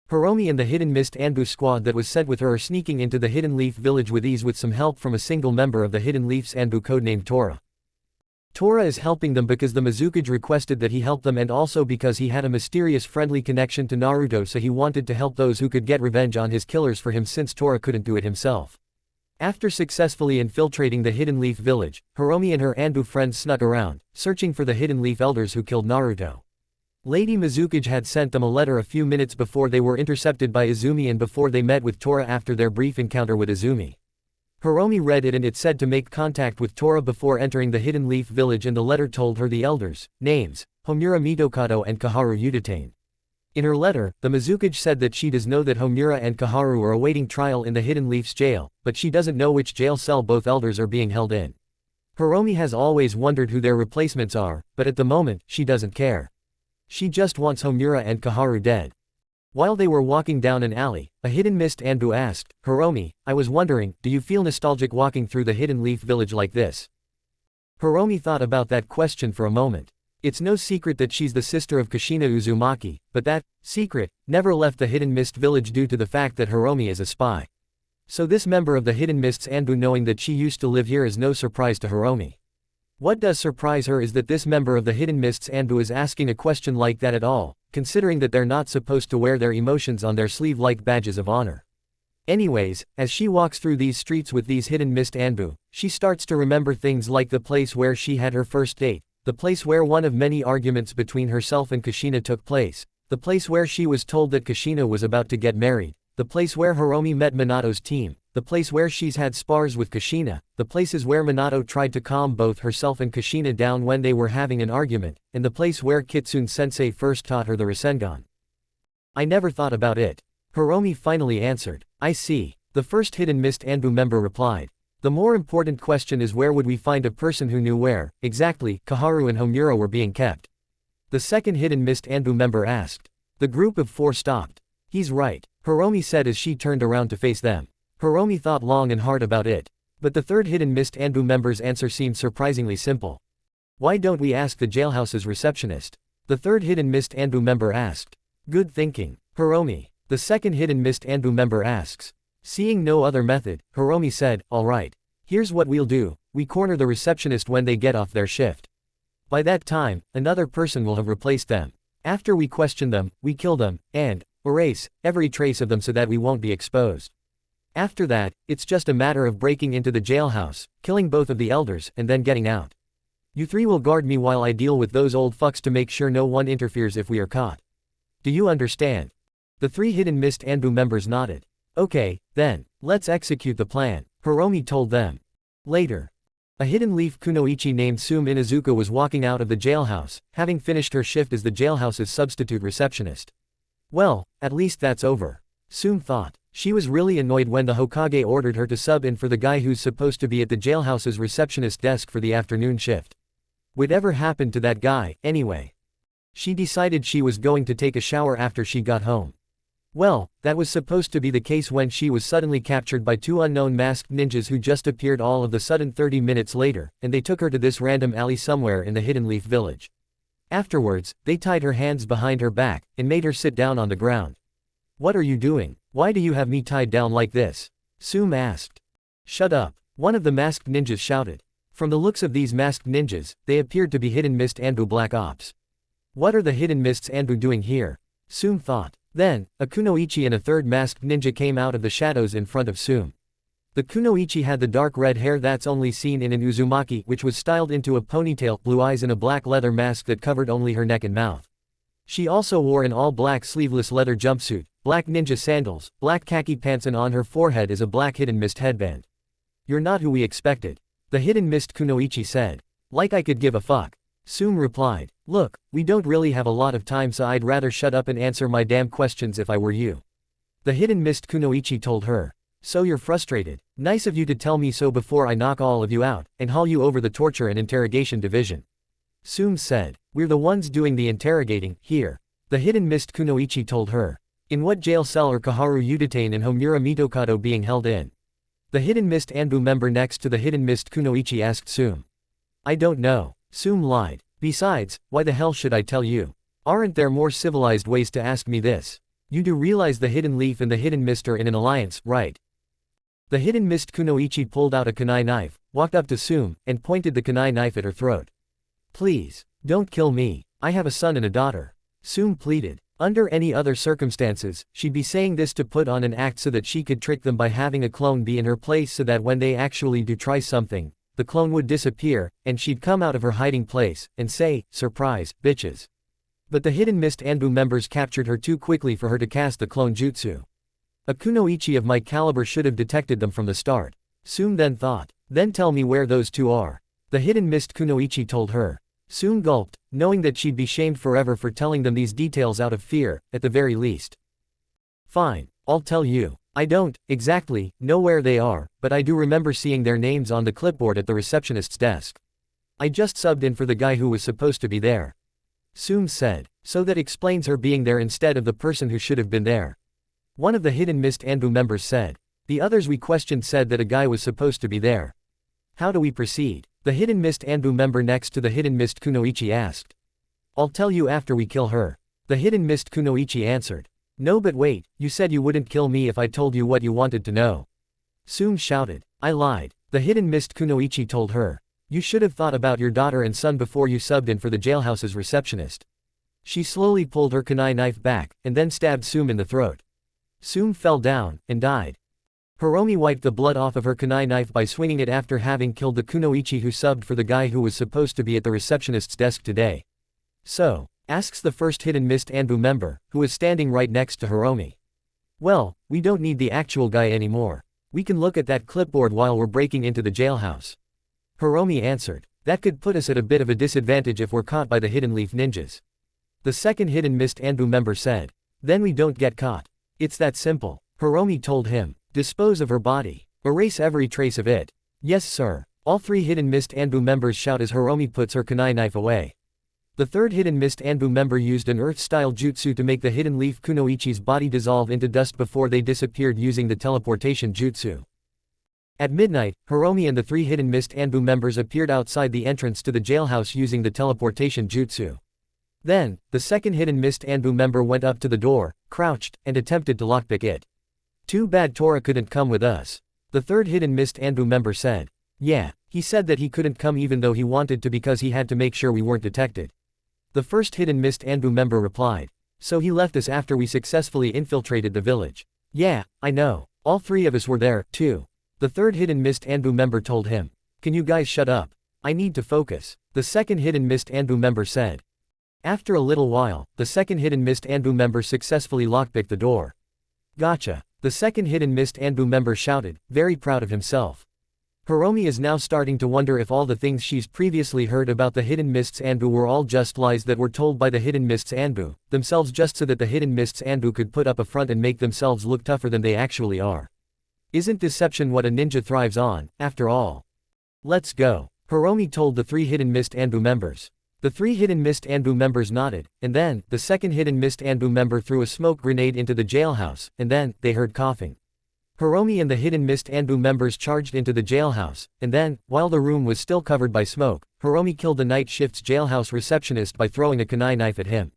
Hiromi and the hidden mist Anbu squad that was sent with her are sneaking into the Hidden Leaf village with ease with some help from a single member of the Hidden Leaf's Anbu codenamed Tora. Tora is helping them because the Mizukage requested that he help them, and also because he had a mysterious friendly connection to Naruto, so he wanted to help those who could get revenge on his killers for him since Tora couldn't do it himself. After successfully infiltrating the Hidden Leaf village, Hiromi and her Anbu friends snuck around, searching for the Hidden Leaf elders who killed Naruto. Lady Mizukage had sent them a letter a few minutes before they were intercepted by Izumi and before they met with Tora after their brief encounter with Izumi. Hiromi read it and it said to make contact with Tora before entering the Hidden Leaf village, and the letter told her the elders' names, Homura Mitokado and Kaharu Udatane. In her letter, the Mizukage said that she does know that Homura and Kaharu are awaiting trial in the Hidden Leaf's jail, but she doesn't know which jail cell both elders are being held in. Hiromi has always wondered who their replacements are, but at the moment, she doesn't care. She just wants Homura and Kaharu dead. While they were walking down an alley, a Hidden Mist Anbu asked, "Hiromi, I was wondering, do you feel nostalgic walking through the Hidden Leaf village like this?" Hiromi thought about that question for a moment. It's no secret that she's the sister of Kushina Uzumaki, but that secret never left the Hidden Mist village due to the fact that Hiromi is a spy. So this member of the Hidden Mists Anbu knowing that she used to live here is no surprise to Hiromi. What does surprise her is that this member of the Hidden Mists Anbu is asking a question like that at all, considering that they're not supposed to wear their emotions on their sleeve like badges of honor. Anyways, as she walks through these streets with these Hidden Mist Anbu, she starts to remember things like the place where she had her first date, the place where one of many arguments between herself and Kushina took place, the place where she was told that Kushina was about to get married, the place where Hiromi met Minato's team, the place where she's had spars with Kushina, the places where Minato tried to calm both herself and Kushina down when they were having an argument, and the place where Kitsune-sensei first taught her the rasengan. I never thought about it. Hiromi finally answered. I see. The first Hidden Mist Anbu member replied. The more important question is where would we find a person who knew where, exactly, Kaharu and Homura were being kept? The second Hidden Mist Anbu member asked. The group of four stopped. He's right, Hiromi said as she turned around to face them. Hiromi thought long and hard about it. But the third Hidden Mist Anbu member's answer seemed surprisingly simple. Why don't we ask the jailhouse's receptionist? The third Hidden Mist Anbu member asked. Good thinking, Hiromi. The second Hidden Mist Anbu member asks. Seeing no other method, Hiromi said, alright. Here's what we'll do, we corner the receptionist when they get off their shift. By that time, another person will have replaced them. After we question them, we kill them, and erase every trace of them so that we won't be exposed. After that, it's just a matter of breaking into the jailhouse, killing both of the elders, and then getting out. You three will guard me while I deal with those old fucks to make sure no one interferes if we are caught. Do you understand? The three Hidden Mist Anbu members nodded. Okay, then, let's execute the plan, Hiromi told them. Later. A Hidden Leaf kunoichi named Sume Inuzuka was walking out of the jailhouse, having finished her shift as the jailhouse's substitute receptionist. Well, at least that's over. Sume thought. She was really annoyed when the Hokage ordered her to sub in for the guy who's supposed to be at the jailhouse's receptionist desk for the afternoon shift. Whatever happened to that guy, anyway? She decided she was going to take a shower after she got home. Well, that was supposed to be the case when she was suddenly captured by two unknown masked ninjas who just appeared all of a sudden 30 minutes later, and they took her to this random alley somewhere in the Hidden Leaf village. Afterwards, they tied her hands behind her back, and made her sit down on the ground. What are you doing? Why do you have me tied down like this? Sume asked. Shut up. One of the masked ninjas shouted. From the looks of these masked ninjas, they appeared to be Hidden Mist Anbu Black Ops. What are the Hidden Mists Anbu doing here? Sume thought. Then, a kunoichi and a third masked ninja came out of the shadows in front of Sume. The kunoichi had the dark red hair that's only seen in an Uzumaki, which was styled into a ponytail, blue eyes and a black leather mask that covered only her neck and mouth. She also wore an all-black sleeveless leather jumpsuit, black ninja sandals, black khaki pants, and on her forehead is a black Hidden Mist headband. You're not who we expected. The Hidden Mist kunoichi said. Like I could give a fuck. Sume replied. Look, we don't really have a lot of time, so I'd rather shut up and answer my damn questions if I were you. The Hidden Mist kunoichi told her. So you're frustrated. Nice of you to tell me so before I knock all of you out, and haul you over the torture and interrogation division. Sume said. We're the ones doing the interrogating, here. The Hidden Mist kunoichi told her. In what jail cell are Kaharu Udatane and Homura Mitokado being held in? The Hidden Mist Anbu member next to the Hidden Mist kunoichi asked Sume. I don't know. Sume lied. Besides, why the hell should I tell you? Aren't there more civilized ways to ask me this? You do realize the Hidden Leaf and the Hidden Mist are in an alliance, right? The Hidden Mist kunoichi pulled out a kunai knife, walked up to Sume, and pointed the kunai knife at her throat. Please, don't kill me. I have a son and a daughter. Sume pleaded. Under any other circumstances, she'd be saying this to put on an act so that she could trick them by having a clone be in her place so that when they actually do try something, the clone would disappear, and she'd come out of her hiding place, and say, "Surprise, bitches." But the Hidden Mist Anbu members captured her too quickly for her to cast the clone jutsu. A kunoichi of my caliber should have detected them from the start. Sume then thought. Then tell me where those two are. The Hidden Mist kunoichi told her. Sume gulped, knowing that she'd be shamed forever for telling them these details out of fear, at the very least. Fine, I'll tell you. I don't, exactly, know where they are, but I do remember seeing their names on the clipboard at the receptionist's desk. I just subbed in for the guy who was supposed to be there. Sume said. So that explains her being there instead of the person who should have been there. One of the Hidden Mist Anbu members said. The others we questioned said that a guy was supposed to be there. How do we proceed? The Hidden Mist Anbu member next to the Hidden Mist kunoichi asked. I'll tell you after we kill her. The Hidden Mist kunoichi answered. No, but wait, you said you wouldn't kill me if I told you what you wanted to know. Sume shouted. I lied. The Hidden Mist kunoichi told her. You should have thought about your daughter and son before you subbed in for the jailhouse's receptionist. She slowly pulled her kunai knife back, and then stabbed Sume in the throat. Sume fell down, and died. Hiromi wiped the blood off of her kunai knife by swinging it after having killed the kunoichi who subbed for the guy who was supposed to be at the receptionist's desk today. So, asks the first Hidden Mist Anbu member, who was standing right next to Hiromi. Well, we don't need the actual guy anymore. We can look at that clipboard while we're breaking into the jailhouse. Hiromi answered. That could put us at a bit of a disadvantage if we're caught by the Hidden Leaf ninjas. The second Hidden Mist Anbu member said. Then we don't get caught. It's that simple. Hiromi told him. Dispose of her body. Erase every trace of it. Yes sir. All three Hidden Mist Anbu members shout as Hiromi puts her kunai knife away. The third Hidden Mist Anbu member used an earth-style jutsu to make the Hidden Leaf kunoichi's body dissolve into dust before they disappeared using the teleportation jutsu. At midnight, Hiromi and the three Hidden Mist Anbu members appeared outside the entrance to the jailhouse using the teleportation jutsu. Then, the second Hidden Mist Anbu member went up to the door, crouched, and attempted to lockpick it. Too bad Tora couldn't come with us. The third Hidden Mist Anbu member said. Yeah, he said that he couldn't come even though he wanted to because he had to make sure we weren't detected. The first Hidden Mist Anbu member replied. So he left us after we successfully infiltrated the village. Yeah, I know. All three of us were there, too. The third Hidden Mist Anbu member told him. Can you guys shut up? I need to focus. The second Hidden Mist Anbu member said. After a little while, the second Hidden Mist Anbu member successfully lockpicked the door. Gotcha. The second Hidden Mist Anbu member shouted, very proud of himself. Hiromi is now starting to wonder if all the things she's previously heard about the Hidden Mists Anbu were all just lies that were told by the Hidden Mists Anbu, themselves just so that the Hidden Mists Anbu could put up a front and make themselves look tougher than they actually are. Isn't deception what a ninja thrives on, after all? Let's go. Hiromi told the three Hidden Mist Anbu members. The three Hidden Mist Anbu members nodded, and then, the second Hidden Mist Anbu member threw a smoke grenade into the jailhouse, and then, they heard coughing. Hiromi and the Hidden Mist Anbu members charged into the jailhouse, and then, while the room was still covered by smoke, Hiromi killed the night shift's jailhouse receptionist by throwing a kunai knife at him.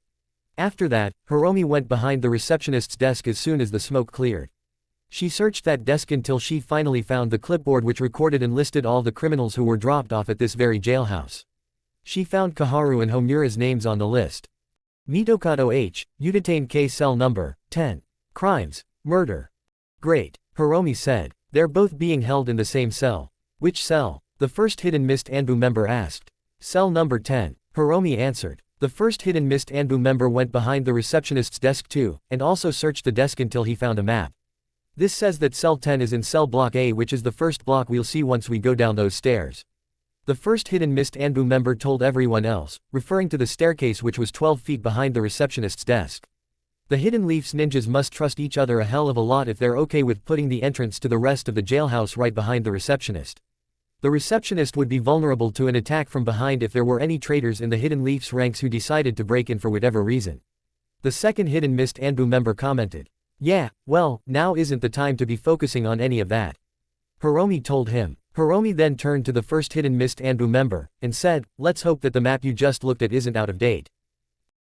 After that, Hiromi went behind the receptionist's desk as soon as the smoke cleared. She searched that desk until she finally found the clipboard which recorded and listed all the criminals who were dropped off at this very jailhouse. She found Kaharu and Homura's names on the list. Mitokado H, you detained K cell number 10. Crimes, murder. Great, Hiromi said. They're both being held in the same cell. Which cell? The first Hidden Mist Anbu member asked. Cell number 10, Hiromi answered. The first Hidden Mist Anbu member went behind the receptionist's desk too, and also searched the desk until he found a map. This says that cell 10 is in cell block A, which is the first block we'll see once we go down those stairs. The first Hidden Mist Anbu member told everyone else, referring to the staircase which was 12 feet behind the receptionist's desk. The Hidden Leaf's ninjas must trust each other a hell of a lot if they're okay with putting the entrance to the rest of the jailhouse right behind the receptionist. The receptionist would be vulnerable to an attack from behind if there were any traitors in the Hidden Leaf's ranks who decided to break in for whatever reason. The second Hidden Mist Anbu member commented. Yeah, well, now isn't the time to be focusing on any of that. Hiromi told him. Hiromi then turned to the first Hidden Mist Anbu member, and said, let's hope that the map you just looked at isn't out of date.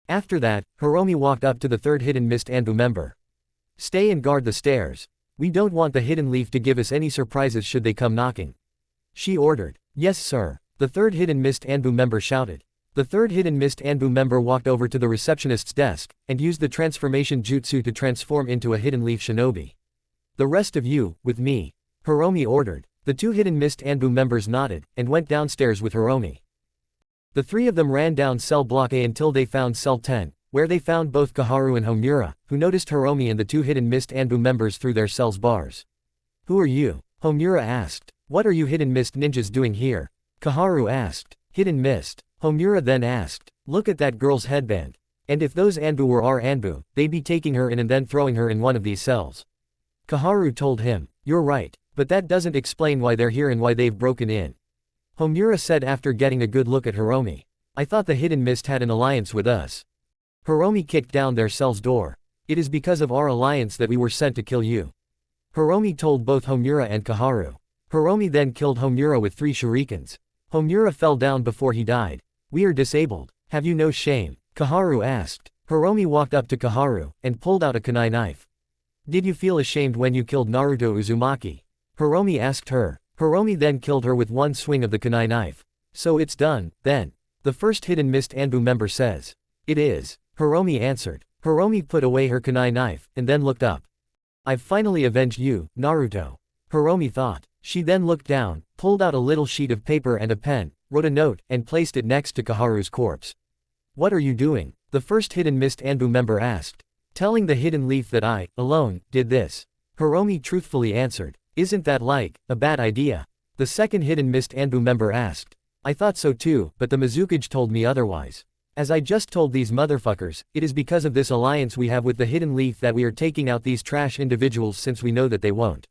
After that, Hiromi walked up to the third Hidden Mist Anbu member. Stay and guard the stairs. We don't want the Hidden Leaf to give us any surprises should they come knocking. She ordered. Yes sir. The third Hidden Mist Anbu member shouted. The third hidden mist Anbu member walked over to the receptionist's desk, and used the transformation jutsu to transform into a hidden leaf shinobi. The rest of you, with me. Hiromi ordered. The two hidden mist Anbu members nodded, and went downstairs with Hiromi. The three of them ran down cell block A until they found cell 10, where they found both Kaharu and Homura, who noticed Hiromi and the two hidden mist Anbu members through their cell's bars. Who are you? Homura asked. What are you hidden mist ninjas doing here? Kaharu asked. Hidden mist. Homura then asked. Look at that girl's headband. And if those Anbu were our Anbu, they'd be taking her in and then throwing her in one of these cells. Kaharu told him. You're right, but that doesn't explain why they're here and why they've broken in. Homura said after getting a good look at Hiromi. I thought the hidden mist had an alliance with us. Hiromi kicked down their cell's door. It is because of our alliance that we were sent to kill you. Hiromi told both Homura and Kaharu. Hiromi then killed Homura with 3 shurikens. Homura fell down before he died. We are disabled. Have you no shame? Kaharu asked. Hiromi walked up to Kaharu, and pulled out a kunai knife. Did you feel ashamed when you killed Naruto Uzumaki? Hiromi asked her. Hiromi then killed her with one swing of the kunai knife. So it's done, then. The first hidden mist Anbu member says. It is. Hiromi answered. Hiromi put away her kunai knife, and then looked up. I've finally avenged you, Naruto. Hiromi thought. She then looked down, pulled out a little sheet of paper and a pen, wrote a note, and placed it next to Kaharu's corpse. What are you doing? The first hidden mist Anbu member asked. Telling the hidden leaf that I, alone, did this. Hiromi truthfully answered. Isn't that like a bad idea? The second hidden mist Anbu member asked. I thought so too, but the Mizukage told me otherwise. As I just told these motherfuckers, it is because of this alliance we have with the hidden leaf that we are taking out these trash individuals since we know that they won't.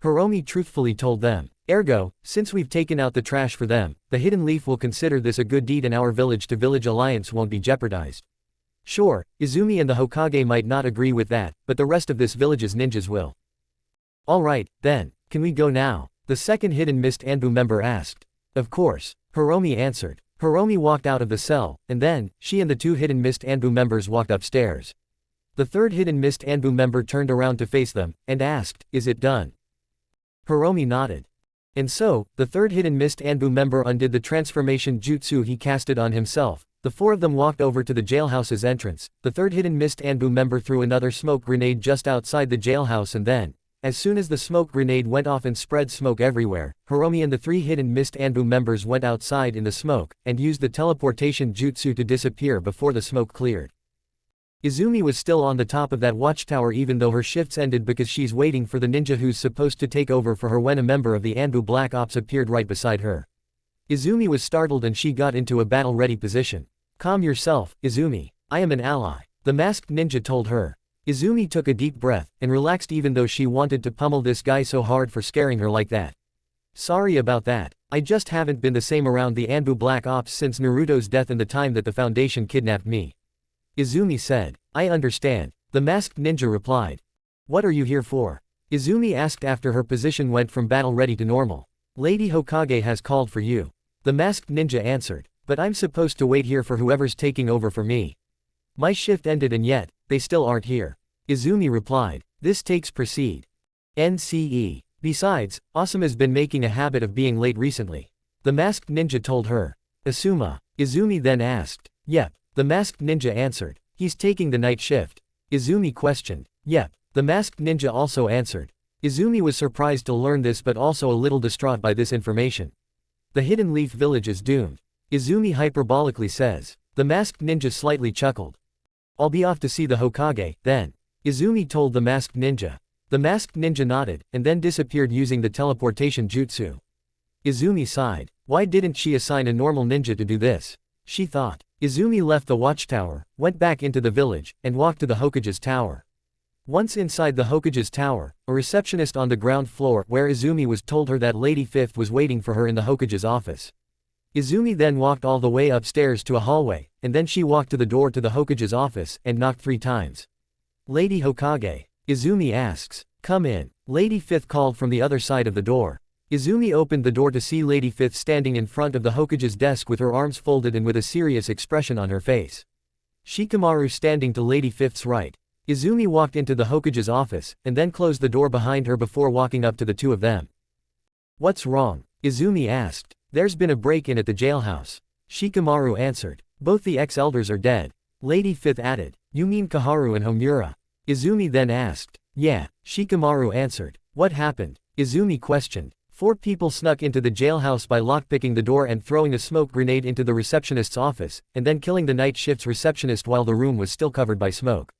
Hiromi truthfully told them. Ergo, since we've taken out the trash for them, the hidden leaf will consider this a good deed and our village-to-village alliance won't be jeopardized. Sure, Izumi and the Hokage might not agree with that, but the rest of this village's ninjas will. Alright, then, can we go now? The second hidden mist Anbu member asked. Of course, Hiromi answered. Hiromi walked out of the cell, and then, she and the two hidden mist Anbu members walked upstairs. The third hidden mist Anbu member turned around to face them, and asked, is it done? Hiromi nodded. And so, the third hidden mist Anbu member undid the transformation jutsu he casted on himself. The four of them walked over to the jailhouse's entrance. The third hidden mist Anbu member threw another smoke grenade just outside the jailhouse and then, as soon as the smoke grenade went off and spread smoke everywhere, Hiromi and the three hidden mist Anbu members went outside in the smoke, and used the teleportation jutsu to disappear before the smoke cleared. Izumi was still on the top of that watchtower even though her shifts ended because she's waiting for the ninja who's supposed to take over for her when a member of the Anbu Black Ops appeared right beside her. Izumi was startled and she got into a battle-ready position. Calm yourself, Izumi. I am an ally. The masked ninja told her. Izumi took a deep breath, and relaxed even though she wanted to pummel this guy so hard for scaring her like that. Sorry about that. I just haven't been the same around the Anbu Black Ops since Naruto's death and the time that the Foundation kidnapped me. Izumi said. I understand. The masked ninja replied. What are you here for? Izumi asked after her position went from battle-ready to normal. Lady Hokage has called for you. The masked ninja answered. But I'm supposed to wait here for whoever's taking over for me. My shift ended and yet, they still aren't here. Izumi replied. This takes precede. NCE. Besides, Asuma's been making a habit of being late recently. The masked ninja told her. Asuma. Izumi then asked. Yep. The masked ninja answered. He's taking the night shift. Izumi questioned. Yep. The masked ninja also answered. Izumi was surprised to learn this but also a little distraught by this information. The Hidden Leaf Village is doomed. Izumi hyperbolically says. The masked ninja slightly chuckled. I'll be off to see the Hokage, then. Izumi told the masked ninja. The masked ninja nodded, and then disappeared using the teleportation jutsu. Izumi sighed. Why didn't she assign a normal ninja to do this? She thought. Izumi left the watchtower, went back into the village, and walked to the Hokage's tower. Once inside the Hokage's tower, a receptionist on the ground floor where Izumi was told her that Lady Fifth was waiting for her in the Hokage's office. Izumi then walked all the way upstairs to a hallway, and then she walked to the door to the Hokage's office and knocked 3 times. Lady Hokage. Izumi asks. Come in. Lady Fifth called from the other side of the door. Izumi opened the door to see Lady Fifth standing in front of the Hokage's desk with her arms folded and with a serious expression on her face. Shikamaru standing to Lady Fifth's right. Izumi walked into the Hokage's office, and then closed the door behind her before walking up to the two of them. What's wrong? Izumi asked. There's been a break-in at the jailhouse. Shikamaru answered. Both the ex-elders are dead. Lady Fifth added. You mean Kaharu and Homura? Izumi then asked. Yeah, Shikamaru answered. What happened? Izumi questioned. 4 people snuck into the jailhouse by lockpicking the door and throwing a smoke grenade into the receptionist's office, and then killing the night shift's receptionist while the room was still covered by smoke.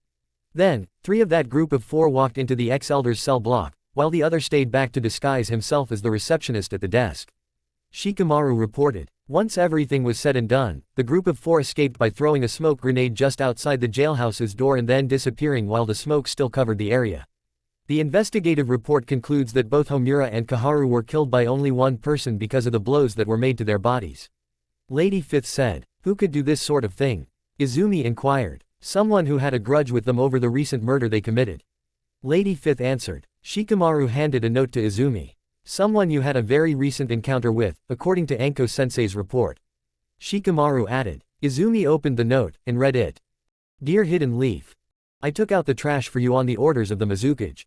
Then, 3 of that group of 4 walked into the ex-elder's cell block, while the other stayed back to disguise himself as the receptionist at the desk. Shikamaru reported. Once everything was said and done, the group of 4 escaped by throwing a smoke grenade just outside the jailhouse's door and then disappearing while the smoke still covered the area. The investigative report concludes that both Homura and Kaharu were killed by only one person because of the blows that were made to their bodies. Lady Fifth said. Who could do this sort of thing? Izumi inquired. Someone who had a grudge with them over the recent murder they committed. Lady Fifth answered. Shikamaru handed a note to Izumi. Someone you had a very recent encounter with, according to Anko-sensei's report. Shikamaru added. Izumi opened the note, and read it. Dear Hidden Leaf. I took out the trash for you on the orders of the Mizukage.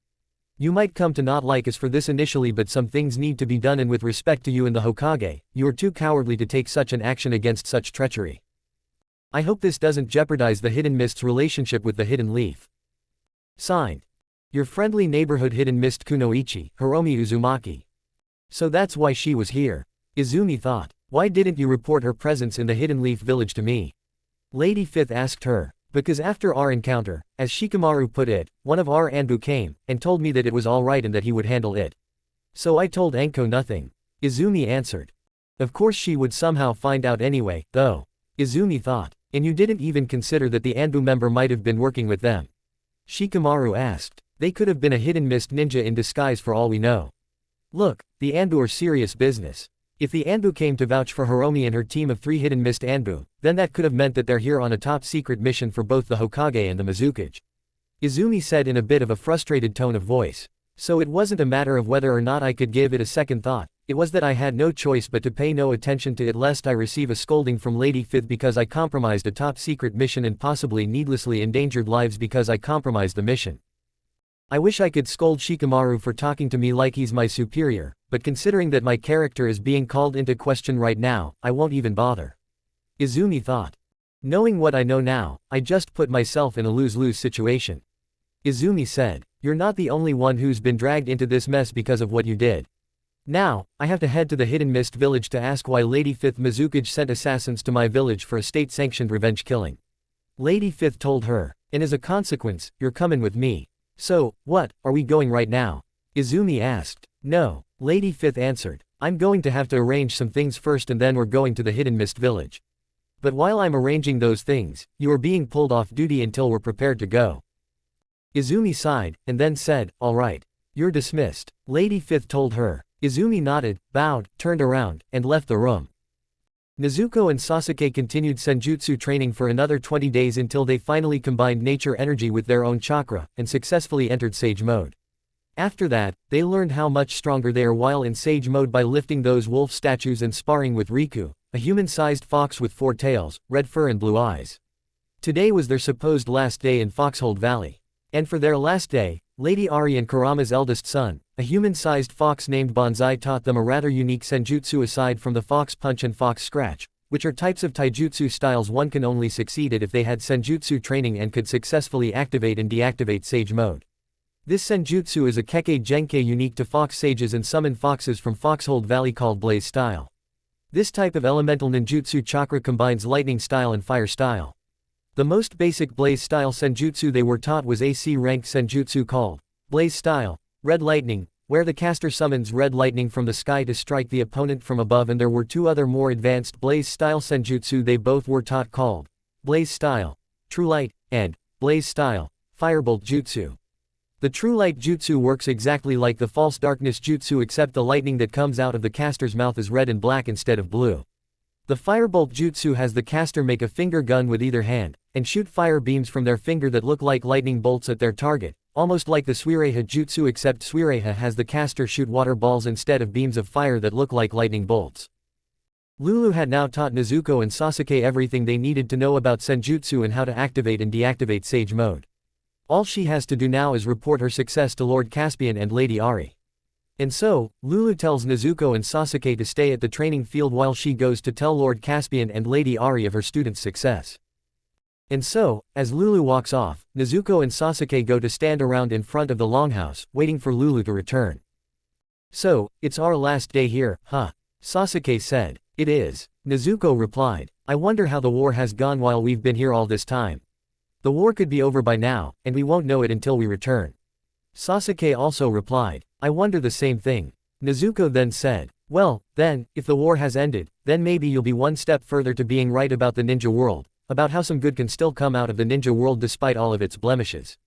You might come to not like us for this initially, but some things need to be done, and with respect to you and the Hokage, you are too cowardly to take such an action against such treachery. I hope this doesn't jeopardize the Hidden Mist's relationship with the Hidden Leaf. Signed. Your friendly neighborhood Hidden Mist Kunoichi, Hiromi Uzumaki. So that's why she was here. Izumi thought. Why didn't you report her presence in the Hidden Leaf village to me? Lady Fifth asked her. Because after our encounter, as Shikamaru put it, one of our Anbu came, and told me that it was alright and that he would handle it. So I told Anko nothing. Izumi answered. Of course she would somehow find out anyway, though. Izumi thought. And you didn't even consider that the Anbu member might have been working with them? Shikamaru asked. They could have been a Hidden Mist ninja in disguise for all we know. Look, the Anbu are serious business. If the Anbu came to vouch for Hiromi and her team of 3 Hidden Mist Anbu, then that could have meant that they're here on a top-secret mission for both the Hokage and the Mizukage. Izumi said in a bit of a frustrated tone of voice. So it wasn't a matter of whether or not I could give it a second thought, it was that I had no choice but to pay no attention to it lest I receive a scolding from Lady Fifth because I compromised a top-secret mission and possibly needlessly endangered lives because I compromised the mission. I wish I could scold Shikamaru for talking to me like he's my superior, but considering that my character is being called into question right now, I won't even bother. Izumi thought. Knowing what I know now, I just put myself in a lose-lose situation. Izumi said. You're not the only one who's been dragged into this mess because of what you did. Now, I have to head to the Hidden Mist village to ask why Lady Fifth Mizukage sent assassins to my village for a state-sanctioned revenge killing. Lady Fifth told her. And as a consequence, you're coming with me. So, what, are we going right now? Izumi asked. No, Lady Fifth answered. I'm going to have to arrange some things first and then we're going to the Hidden Mist village. But while I'm arranging those things, you are being pulled off duty until we're prepared to go. Izumi sighed, and then said, alright. You're dismissed. Lady Fifth told her. Izumi nodded, bowed, turned around, and left the room. Nezuko and Sasuke continued senjutsu training for another 20 days until they finally combined nature energy with their own chakra, and successfully entered Sage mode. After that, they learned how much stronger they are while in Sage mode by lifting those wolf statues and sparring with Riku, a human-sized fox with 4 tails, red fur and blue eyes. Today was their supposed last day in Foxhold Valley. And for their last day, Lady Ari and Kurama's eldest son, a human-sized fox named Banzai, taught them a rather unique senjutsu aside from the fox punch and fox scratch, which are types of taijutsu styles one can only succeed at if they had senjutsu training and could successfully activate and deactivate Sage mode. This senjutsu is a Kekkei Genkei unique to fox sages and summoned foxes from Foxhold Valley called Blaze style. This type of elemental ninjutsu chakra combines lightning style and fire style. The most basic Blaze style senjutsu they were taught was AC rank senjutsu called Blaze style, Red Lightning, where the caster summons red lightning from the sky to strike the opponent from above, and there were 2 other more advanced Blaze style senjutsu they both were taught called Blaze style, True Light, and Blaze style, Firebolt Jutsu. The True Light Jutsu works exactly like the False Darkness Jutsu except the lightning that comes out of the caster's mouth is red and black instead of blue. The Firebolt Jutsu has the caster make a finger gun with either hand, and shoot fire beams from their finger that look like lightning bolts at their target, almost like the Suireha Jutsu except Suireha has the caster shoot water balls instead of beams of fire that look like lightning bolts. Lulu had now taught Nezuko and Sasuke everything they needed to know about senjutsu and how to activate and deactivate Sage mode. All she has to do now is report her success to Lord Caspian and Lady Ari. And so, Lulu tells Nezuko and Sasuke to stay at the training field while she goes to tell Lord Caspian and Lady Ari of her students' success. And so, as Lulu walks off, Nezuko and Sasuke go to stand around in front of the longhouse, waiting for Lulu to return. "So, it's our last day here, huh?" Sasuke said. "It is." Nezuko replied. "I wonder how the war has gone while we've been here all this time. The war could be over by now, and we won't know it until we return." Sasuke also replied. "I wonder the same thing." Nezuko then said, "Well, then, if the war has ended, then maybe you'll be one step further to being right about the ninja world, about how some good can still come out of the ninja world despite all of its blemishes."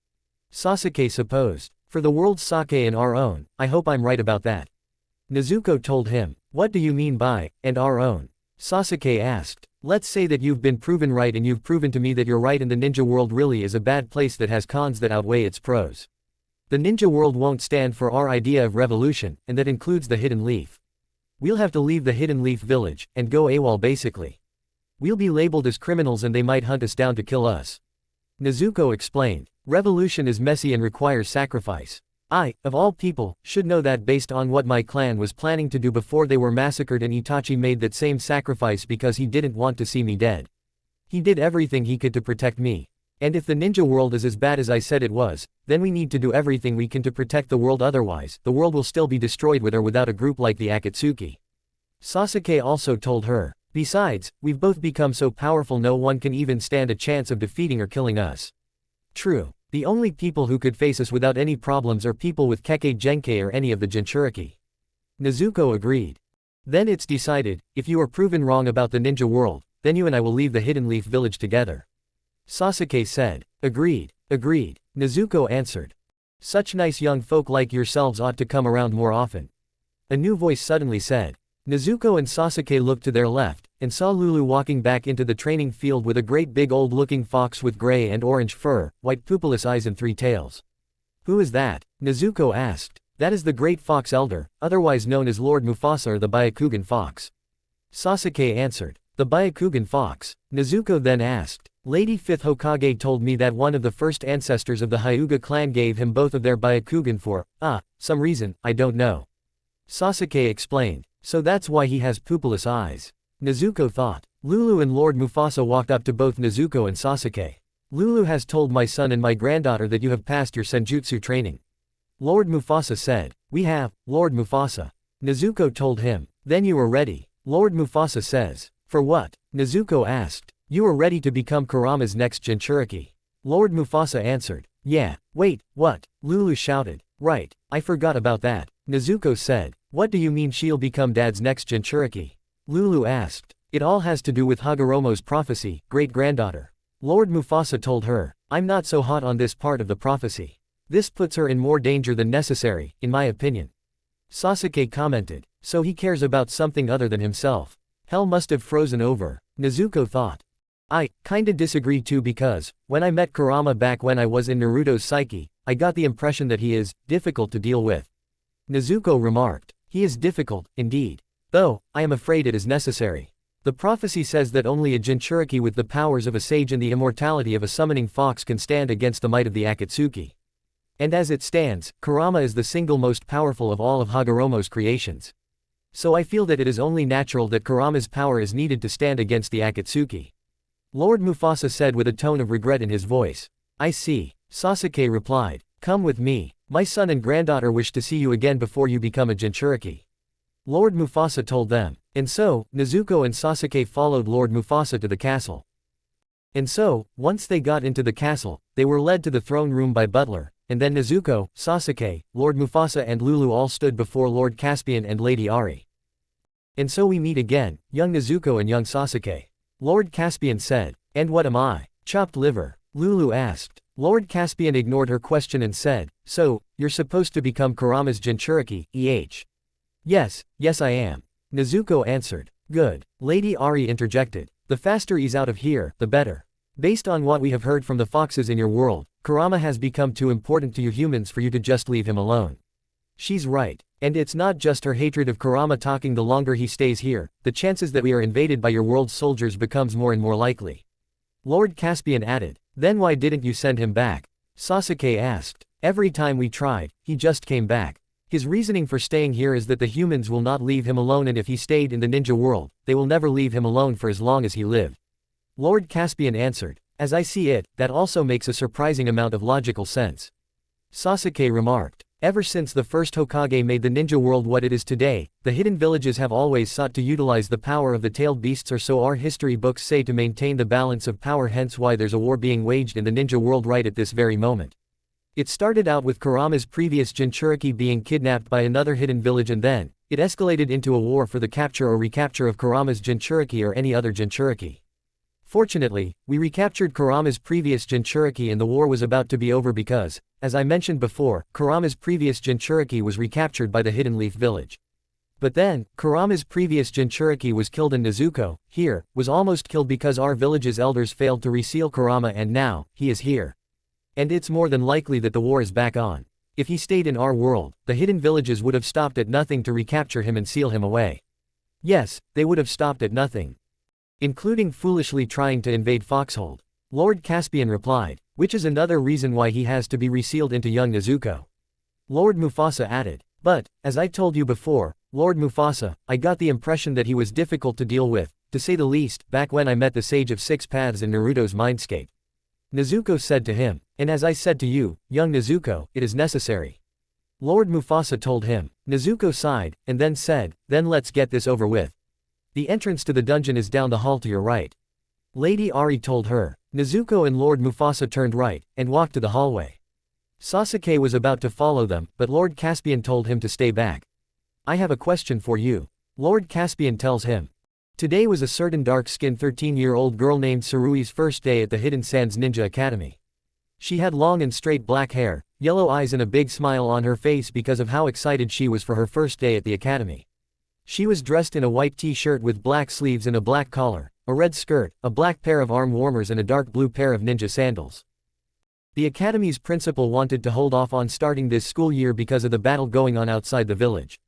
Sasuke supposed. "For the world's sake and our own, I hope I'm right about that." Nezuko told him. "What do you mean by, and our own?" Sasuke asked. "Let's say that you've been proven right and you've proven to me that you're right and the ninja world really is a bad place that has cons that outweigh its pros. The ninja world won't stand for our idea of revolution, and that includes the Hidden Leaf. We'll have to leave the Hidden Leaf village, and go AWOL basically. We'll be labeled as criminals and they might hunt us down to kill us." Nezuko explained. "Revolution is messy and requires sacrifice. I, of all people, should know that based on what my clan was planning to do before they were massacred, and Itachi made that same sacrifice because he didn't want to see me dead. He did everything he could to protect me. And if the ninja world is as bad as I said it was, then we need to do everything we can to protect the world, otherwise, the world will still be destroyed with or without a group like the Akatsuki." Sasuke also told her. "Besides, we've both become so powerful no one can even stand a chance of defeating or killing us. True. The only people who could face us without any problems are people with Kekkei Genkei or any of the Jinchuriki." Nezuko agreed. "Then it's decided, if you are proven wrong about the ninja world, then you and I will leave the Hidden Leaf village together." Sasuke said. "Agreed, agreed," Nezuko answered. "Such nice young folk like yourselves ought to come around more often." A new voice suddenly said. Nezuko and Sasuke looked to their left, and saw Lulu walking back into the training field with a great big old-looking fox with gray and orange fur, white pupilless eyes and 3 tails. "Who is that?" Nezuko asked. "That is the Great Fox Elder, otherwise known as Lord Mufasa or the Byakugan Fox." Sasuke answered. "The Byakugan Fox?" Nezuko then asked. "Lady 5th Hokage told me that one of the first ancestors of the Hyuga clan gave him both of their Byakugan for, some reason, I don't know." Sasuke explained. "So that's why he has pupilless eyes." Nezuko thought. Lulu and Lord Mufasa walked up to both Nezuko and Sasuke. "Lulu has told my son and my granddaughter that you have passed your senjutsu training." Lord Mufasa said. "We have, Lord Mufasa." Nezuko told him. "Then you are ready." Lord Mufasa says. "For what?" Nezuko asked. "You are ready to become Kurama's next Jinchuriki." Lord Mufasa answered. "Yeah, wait, what?" Lulu shouted. "Right, I forgot about that." Nezuko said. "What do you mean she'll become Dad's next Jinchuriki?" Lulu asked. "It all has to do with Hagoromo's prophecy, great-granddaughter." Lord Mufasa told her. "I'm not so hot on this part of the prophecy. This puts her in more danger than necessary, in my opinion." Sasuke commented. "So he cares about something other than himself. Hell must have frozen over." Nezuko thought. "I kinda disagree too because, when I met Kurama back when I was in Naruto's psyche, I got the impression that he is difficult to deal with." Nezuko remarked. "He is difficult, indeed. Though, I am afraid it is necessary. The prophecy says that only a Jinchuriki with the powers of a sage and the immortality of a summoning fox can stand against the might of the Akatsuki. And as it stands, Kurama is the single most powerful of all of Hagoromo's creations. So I feel that it is only natural that Kurama's power is needed to stand against the Akatsuki." Lord Mufasa said with a tone of regret in his voice. "I see." Sasuke replied. "Come with me. My son and granddaughter wish to see you again before you become a Jinchuriki." Lord Mufasa told them. And so, Nezuko and Sasuke followed Lord Mufasa to the castle. And so, once they got into the castle, they were led to the throne room by Butler, and then Nezuko, Sasuke, Lord Mufasa and Lulu all stood before Lord Caspian and Lady Ari. "And so we meet again, young Nezuko and young Sasuke." Lord Caspian said. "And what am I?" "Chopped liver." Lulu asked. Lord Caspian ignored her question and said, "So, you're supposed to become Kurama's Jinchuriki, Yes, I am." Nezuko answered. "Good." Lady Ari interjected. "The faster he's out of here, the better. Based on what we have heard from the foxes in your world, Kurama has become too important to you humans for you to just leave him alone." She's right. And it's not just her hatred of Kurama talking. The longer he stays here, the chances that we are invaded by your world's soldiers becomes more and more likely. Lord Caspian added. "Then why didn't you send him back?" Sasuke asked. "Every time we tried, he just came back." His reasoning for staying here is that the humans will not leave him alone, and if he stayed in the ninja world, they will never leave him alone for as long as he lived. Lord Caspian answered. As I see it, that also makes a surprising amount of logical sense. Sasuke remarked. Ever since the first Hokage made the ninja world what it is today, the hidden villages have always sought to utilize the power of the tailed beasts, or so our history books say, to maintain the balance of power, hence why there's a war being waged in the ninja world right at this very moment. It started out with Kurama's previous Jinchuriki being kidnapped by another hidden village, and then it escalated into a war for the capture or recapture of Kurama's Jinchuriki or any other Jinchuriki. Fortunately, we recaptured Kurama's previous Jinchuriki and the war was about to be over because, as I mentioned before, Kurama's previous Jinchuriki was recaptured by the Hidden Leaf village. But then, Kurama's previous Jinchuriki was killed, and Nezuko, here, was almost killed because our village's elders failed to reseal Kurama, and now, he is here. And it's more than likely that the war is back on. If he stayed in our world, the hidden villages would have stopped at nothing to recapture him and seal him away. Yes, they would have stopped at nothing. Including foolishly trying to invade Foxhold. Lord Caspian replied, which is another reason why he has to be resealed into young Nezuko. Lord Mufasa added, but, as I told you before, Lord Mufasa, I got the impression that he was difficult to deal with, to say the least, back when I met the Sage of Six Paths in Naruto's Mindscape. Nezuko said to him, and as I said to you, young Nezuko, it is necessary. Lord Mufasa told him. Nezuko sighed, and then said, then let's get this over with. The entrance to the dungeon is down the hall to your right. Lady Ari told her. Nezuko and Lord Mufasa turned right, and walked to the hallway. Sasuke was about to follow them, but Lord Caspian told him to stay back. I have a question for you. Lord Caspian tells him. Today was a certain dark-skinned 13-year-old girl named Sarui's first day at the Hidden Sands Ninja Academy. She had long and straight black hair, yellow eyes and a big smile on her face because of how excited she was for her first day at the academy. She was dressed in a white t-shirt with black sleeves and a black collar, a red skirt, a black pair of arm warmers and a dark blue pair of ninja sandals. The academy's principal wanted to hold off on starting this school year because of the battle going on outside the village.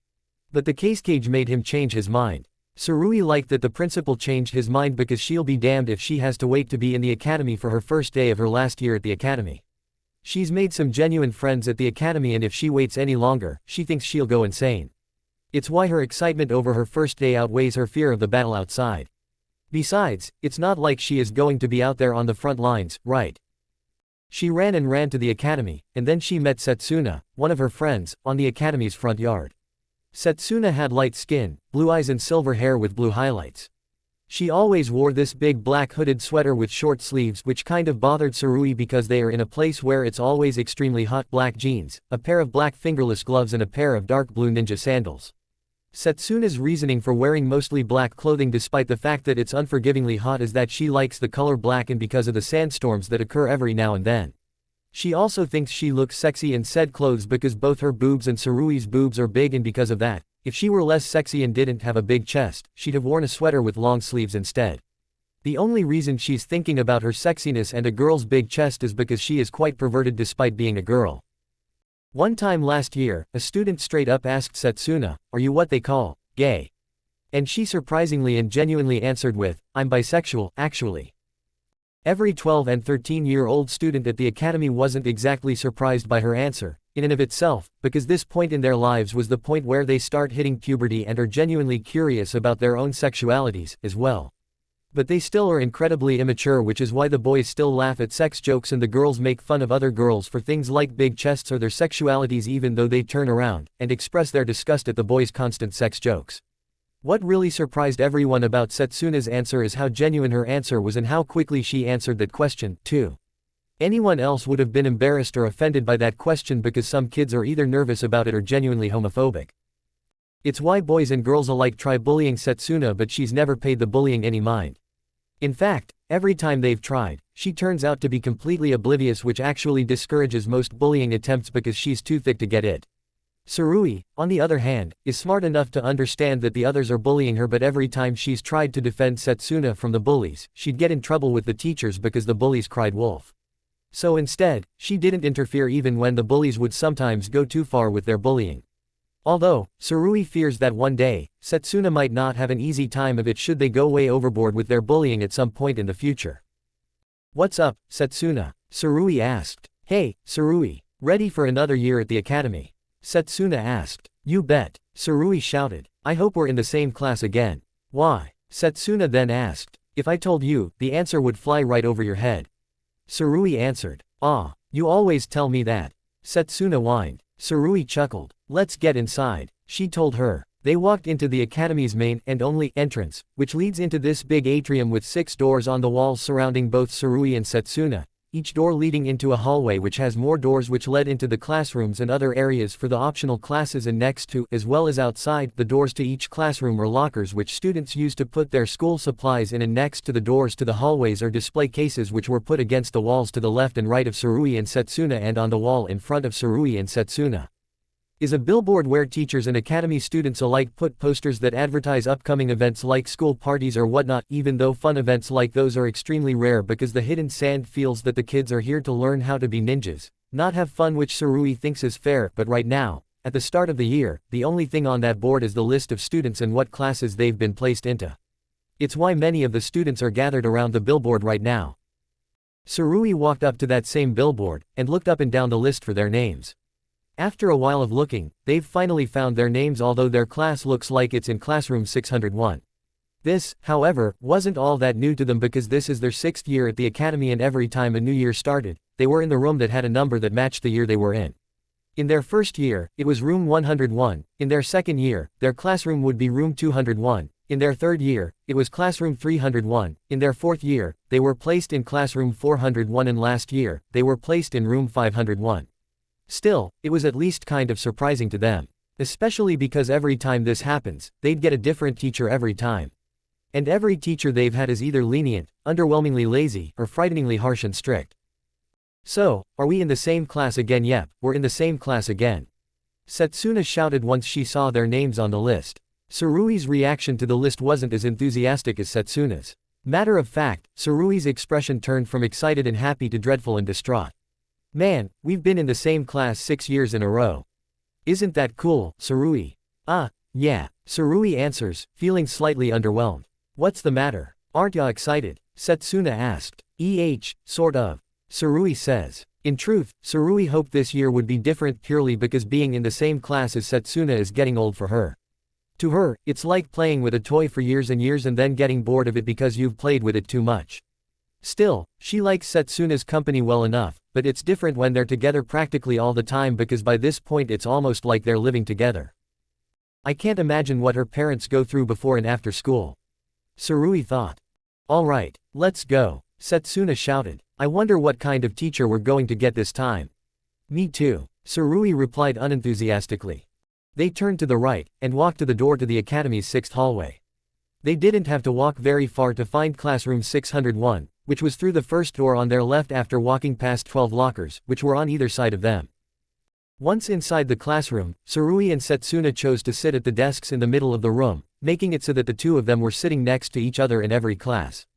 But the case cage made him change his mind. Sarui liked that the principal changed his mind because she'll be damned if she has to wait to be in the academy for her first day of her last year at the academy. She's made some genuine friends at the academy, and if she waits any longer, she thinks she'll go insane. It's why her excitement over her first day outweighs her fear of the battle outside. Besides, it's not like she is going to be out there on the front lines, right? She ran to the academy, and then she met Setsuna, one of her friends, on the academy's front yard. Setsuna had light skin, blue eyes and silver hair with blue highlights. She always wore this big black hooded sweater with short sleeves, which kind of bothered Sarui because they are in a place where it's always extremely hot. Black jeans, a pair of black fingerless gloves and a pair of dark blue ninja sandals. Setsuna's reasoning for wearing mostly black clothing despite the fact that it's unforgivingly hot is that she likes the color black and because of the sandstorms that occur every now and then. She also thinks she looks sexy in said clothes because both her boobs and Sarui's boobs are big, and because of that, if she were less sexy and didn't have a big chest, she'd have worn a sweater with long sleeves instead. The only reason she's thinking about her sexiness and a girl's big chest is because she is quite perverted despite being a girl. One time last year, a student straight up asked Setsuna, "Are you what they call gay?" And she surprisingly and genuinely answered with, "I'm bisexual, actually." Every 12 and 13-year-old student at the academy wasn't exactly surprised by her answer, in and of itself, because this point in their lives was the point where they start hitting puberty and are genuinely curious about their own sexualities, as well. But they still are incredibly immature, which is why the boys still laugh at sex jokes and the girls make fun of other girls for things like big chests or their sexualities, even though they turn around and express their disgust at the boys' constant sex jokes. What really surprised everyone about Setsuna's answer is how genuine her answer was and how quickly she answered that question, too. Anyone else would have been embarrassed or offended by that question because some kids are either nervous about it or genuinely homophobic. It's why boys and girls alike try bullying Setsuna, but she's never paid the bullying any mind. In fact, every time they've tried, she turns out to be completely oblivious, which actually discourages most bullying attempts because she's too thick to get it. Sarui, on the other hand, is smart enough to understand that the others are bullying her, but every time she's tried to defend Setsuna from the bullies, she'd get in trouble with the teachers because the bullies cried wolf. So instead, she didn't interfere even when the bullies would sometimes go too far with their bullying. Although, Sarui fears that one day, Setsuna might not have an easy time of it should they go way overboard with their bullying at some point in the future. "What's up, Setsuna?" Sarui asked. "Hey, Sarui. Ready for another year at the academy?" Setsuna asked. You bet, Tsurui shouted. I hope we're in the same class again. Why? Setsuna then asked. If I told you, the answer would fly right over your head. Tsurui answered. Ah, you always tell me that. Setsuna whined. Tsurui chuckled. Let's get inside, she told her. They walked into the academy's main and only entrance, which leads into this big atrium with 6 doors on the walls surrounding both Tsurui and Setsuna, each door leading into a hallway which has more doors which led into the classrooms and other areas for the optional classes, and next to, as well as outside, the doors to each classroom were lockers which students used to put their school supplies in, and next to the doors to the hallways are display cases which were put against the walls to the left and right of Tsurui and Setsuna, and on the wall in front of Tsurui and Setsuna is a billboard where teachers and academy students alike put posters that advertise upcoming events like school parties or whatnot, even though fun events like those are extremely rare because the Hidden Sand feels that the kids are here to learn how to be ninjas, not have fun, which Tsurui thinks is fair. But right now, at the start of the year, the only thing on that board is the list of students and what classes they've been placed into. It's why many of the students are gathered around the billboard right now. Tsurui walked up to that same billboard, and looked up and down the list for their names. After a while of looking, they've finally found their names, although their class looks like it's in classroom 601. This, however, wasn't all that new to them because this is their 6th year at the academy, and every time a new year started, they were in the room that had a number that matched the year they were in. In their first year, it was room 101, in their second year, their classroom would be room 201, in their third year, it was classroom 301, in their fourth year, they were placed in classroom 401, and last year, they were placed in room 501. Still, it was at least kind of surprising to them. Especially because every time this happens, they'd get a different teacher every time. And every teacher they've had is either lenient, underwhelmingly lazy, or frighteningly harsh and strict. So, are we in the same class again? Yep, we're in the same class again. Setsuna shouted once she saw their names on the list. Tsurui's reaction to the list wasn't as enthusiastic as Setsuna's. Matter of fact, Tsurui's expression turned from excited and happy to dreadful and distraught. Man, we've been in the same class 6 years in a row. Isn't that cool, Tsurui? Yeah, Tsurui answers, feeling slightly underwhelmed. What's the matter? Aren't ya excited? Setsuna asked. Sort of. Tsurui says. In truth, Tsurui hoped this year would be different purely because being in the same class as Setsuna is getting old for her. To her, it's like playing with a toy for years and years and then getting bored of it because you've played with it too much. Still, she likes Setsuna's company well enough, but it's different when they're together practically all the time because by this point it's almost like they're living together. I can't imagine what her parents go through before and after school. Tsurui thought. Alright, let's go, Setsuna shouted. I wonder what kind of teacher we're going to get this time. Me too, Tsurui replied unenthusiastically. They turned to the right, and walked to the door to the academy's 6th hallway. They didn't have to walk very far to find classroom 601, which was through the first door on their left after walking past 12 lockers, which were on either side of them. Once inside the classroom, Tsurui and Setsuna chose to sit at the desks in the middle of the room, making it so that the two of them were sitting next to each other in every class.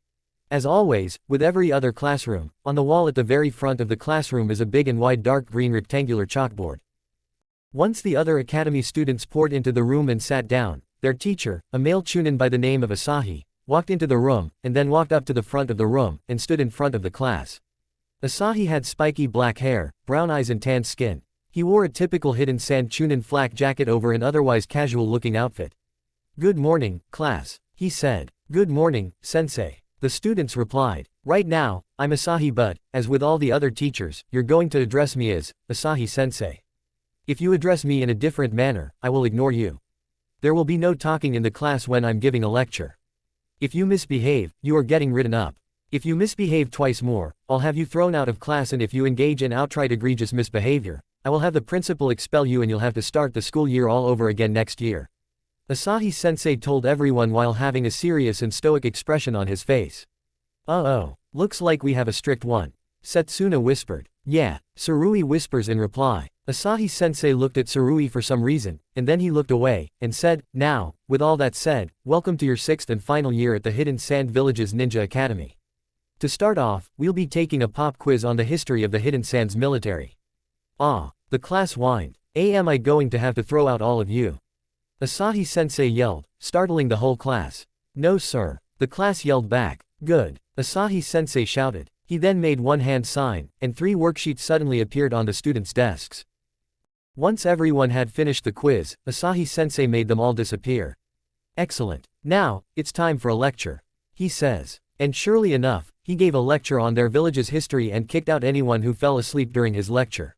As always, with every other classroom, on the wall at the very front of the classroom is a big and wide dark green rectangular chalkboard. Once the other academy students poured into the room and sat down, their teacher, a male chunin by the name of Asahi, walked into the room, and then walked up to the front of the room, and stood in front of the class. Asahi had spiky black hair, brown eyes and tanned skin. He wore a typical Hidden Sand chunin flak jacket over an otherwise casual-looking outfit. Good morning, class, he said. Good morning, sensei. The students replied. Right now, I'm Asahi, but, as with all the other teachers, you're going to address me as Asahi-sensei. If you address me in a different manner, I will ignore you. There will be no talking in the class when I'm giving a lecture. If you misbehave, you are getting written up. If you misbehave twice more, I'll have you thrown out of class, and if you engage in outright egregious misbehavior, I will have the principal expel you and you'll have to start the school year all over again next year. Asahi-sensei told everyone while having a serious and stoic expression on his face. Uh-oh, looks like we have a strict one. Setsuna whispered. Yeah, Tsurui whispers in reply. Asahi-sensei looked at Tsurui for some reason, and then he looked away, and said, Now, with all that said, welcome to your 6th and final year at the Hidden Sand Village's Ninja Academy. To start off, we'll be taking a pop quiz on the history of the Hidden Sands military. The class whined. Am I going to have to throw out all of you? Asahi-sensei yelled, startling the whole class. No sir, the class yelled back. Good, Asahi-sensei shouted. He then made one hand sign, and 3 worksheets suddenly appeared on the students' desks. Once everyone had finished the quiz, Asahi-sensei made them all disappear. Excellent. Now, it's time for a lecture, he says. And surely enough, he gave a lecture on their village's history and kicked out anyone who fell asleep during his lecture.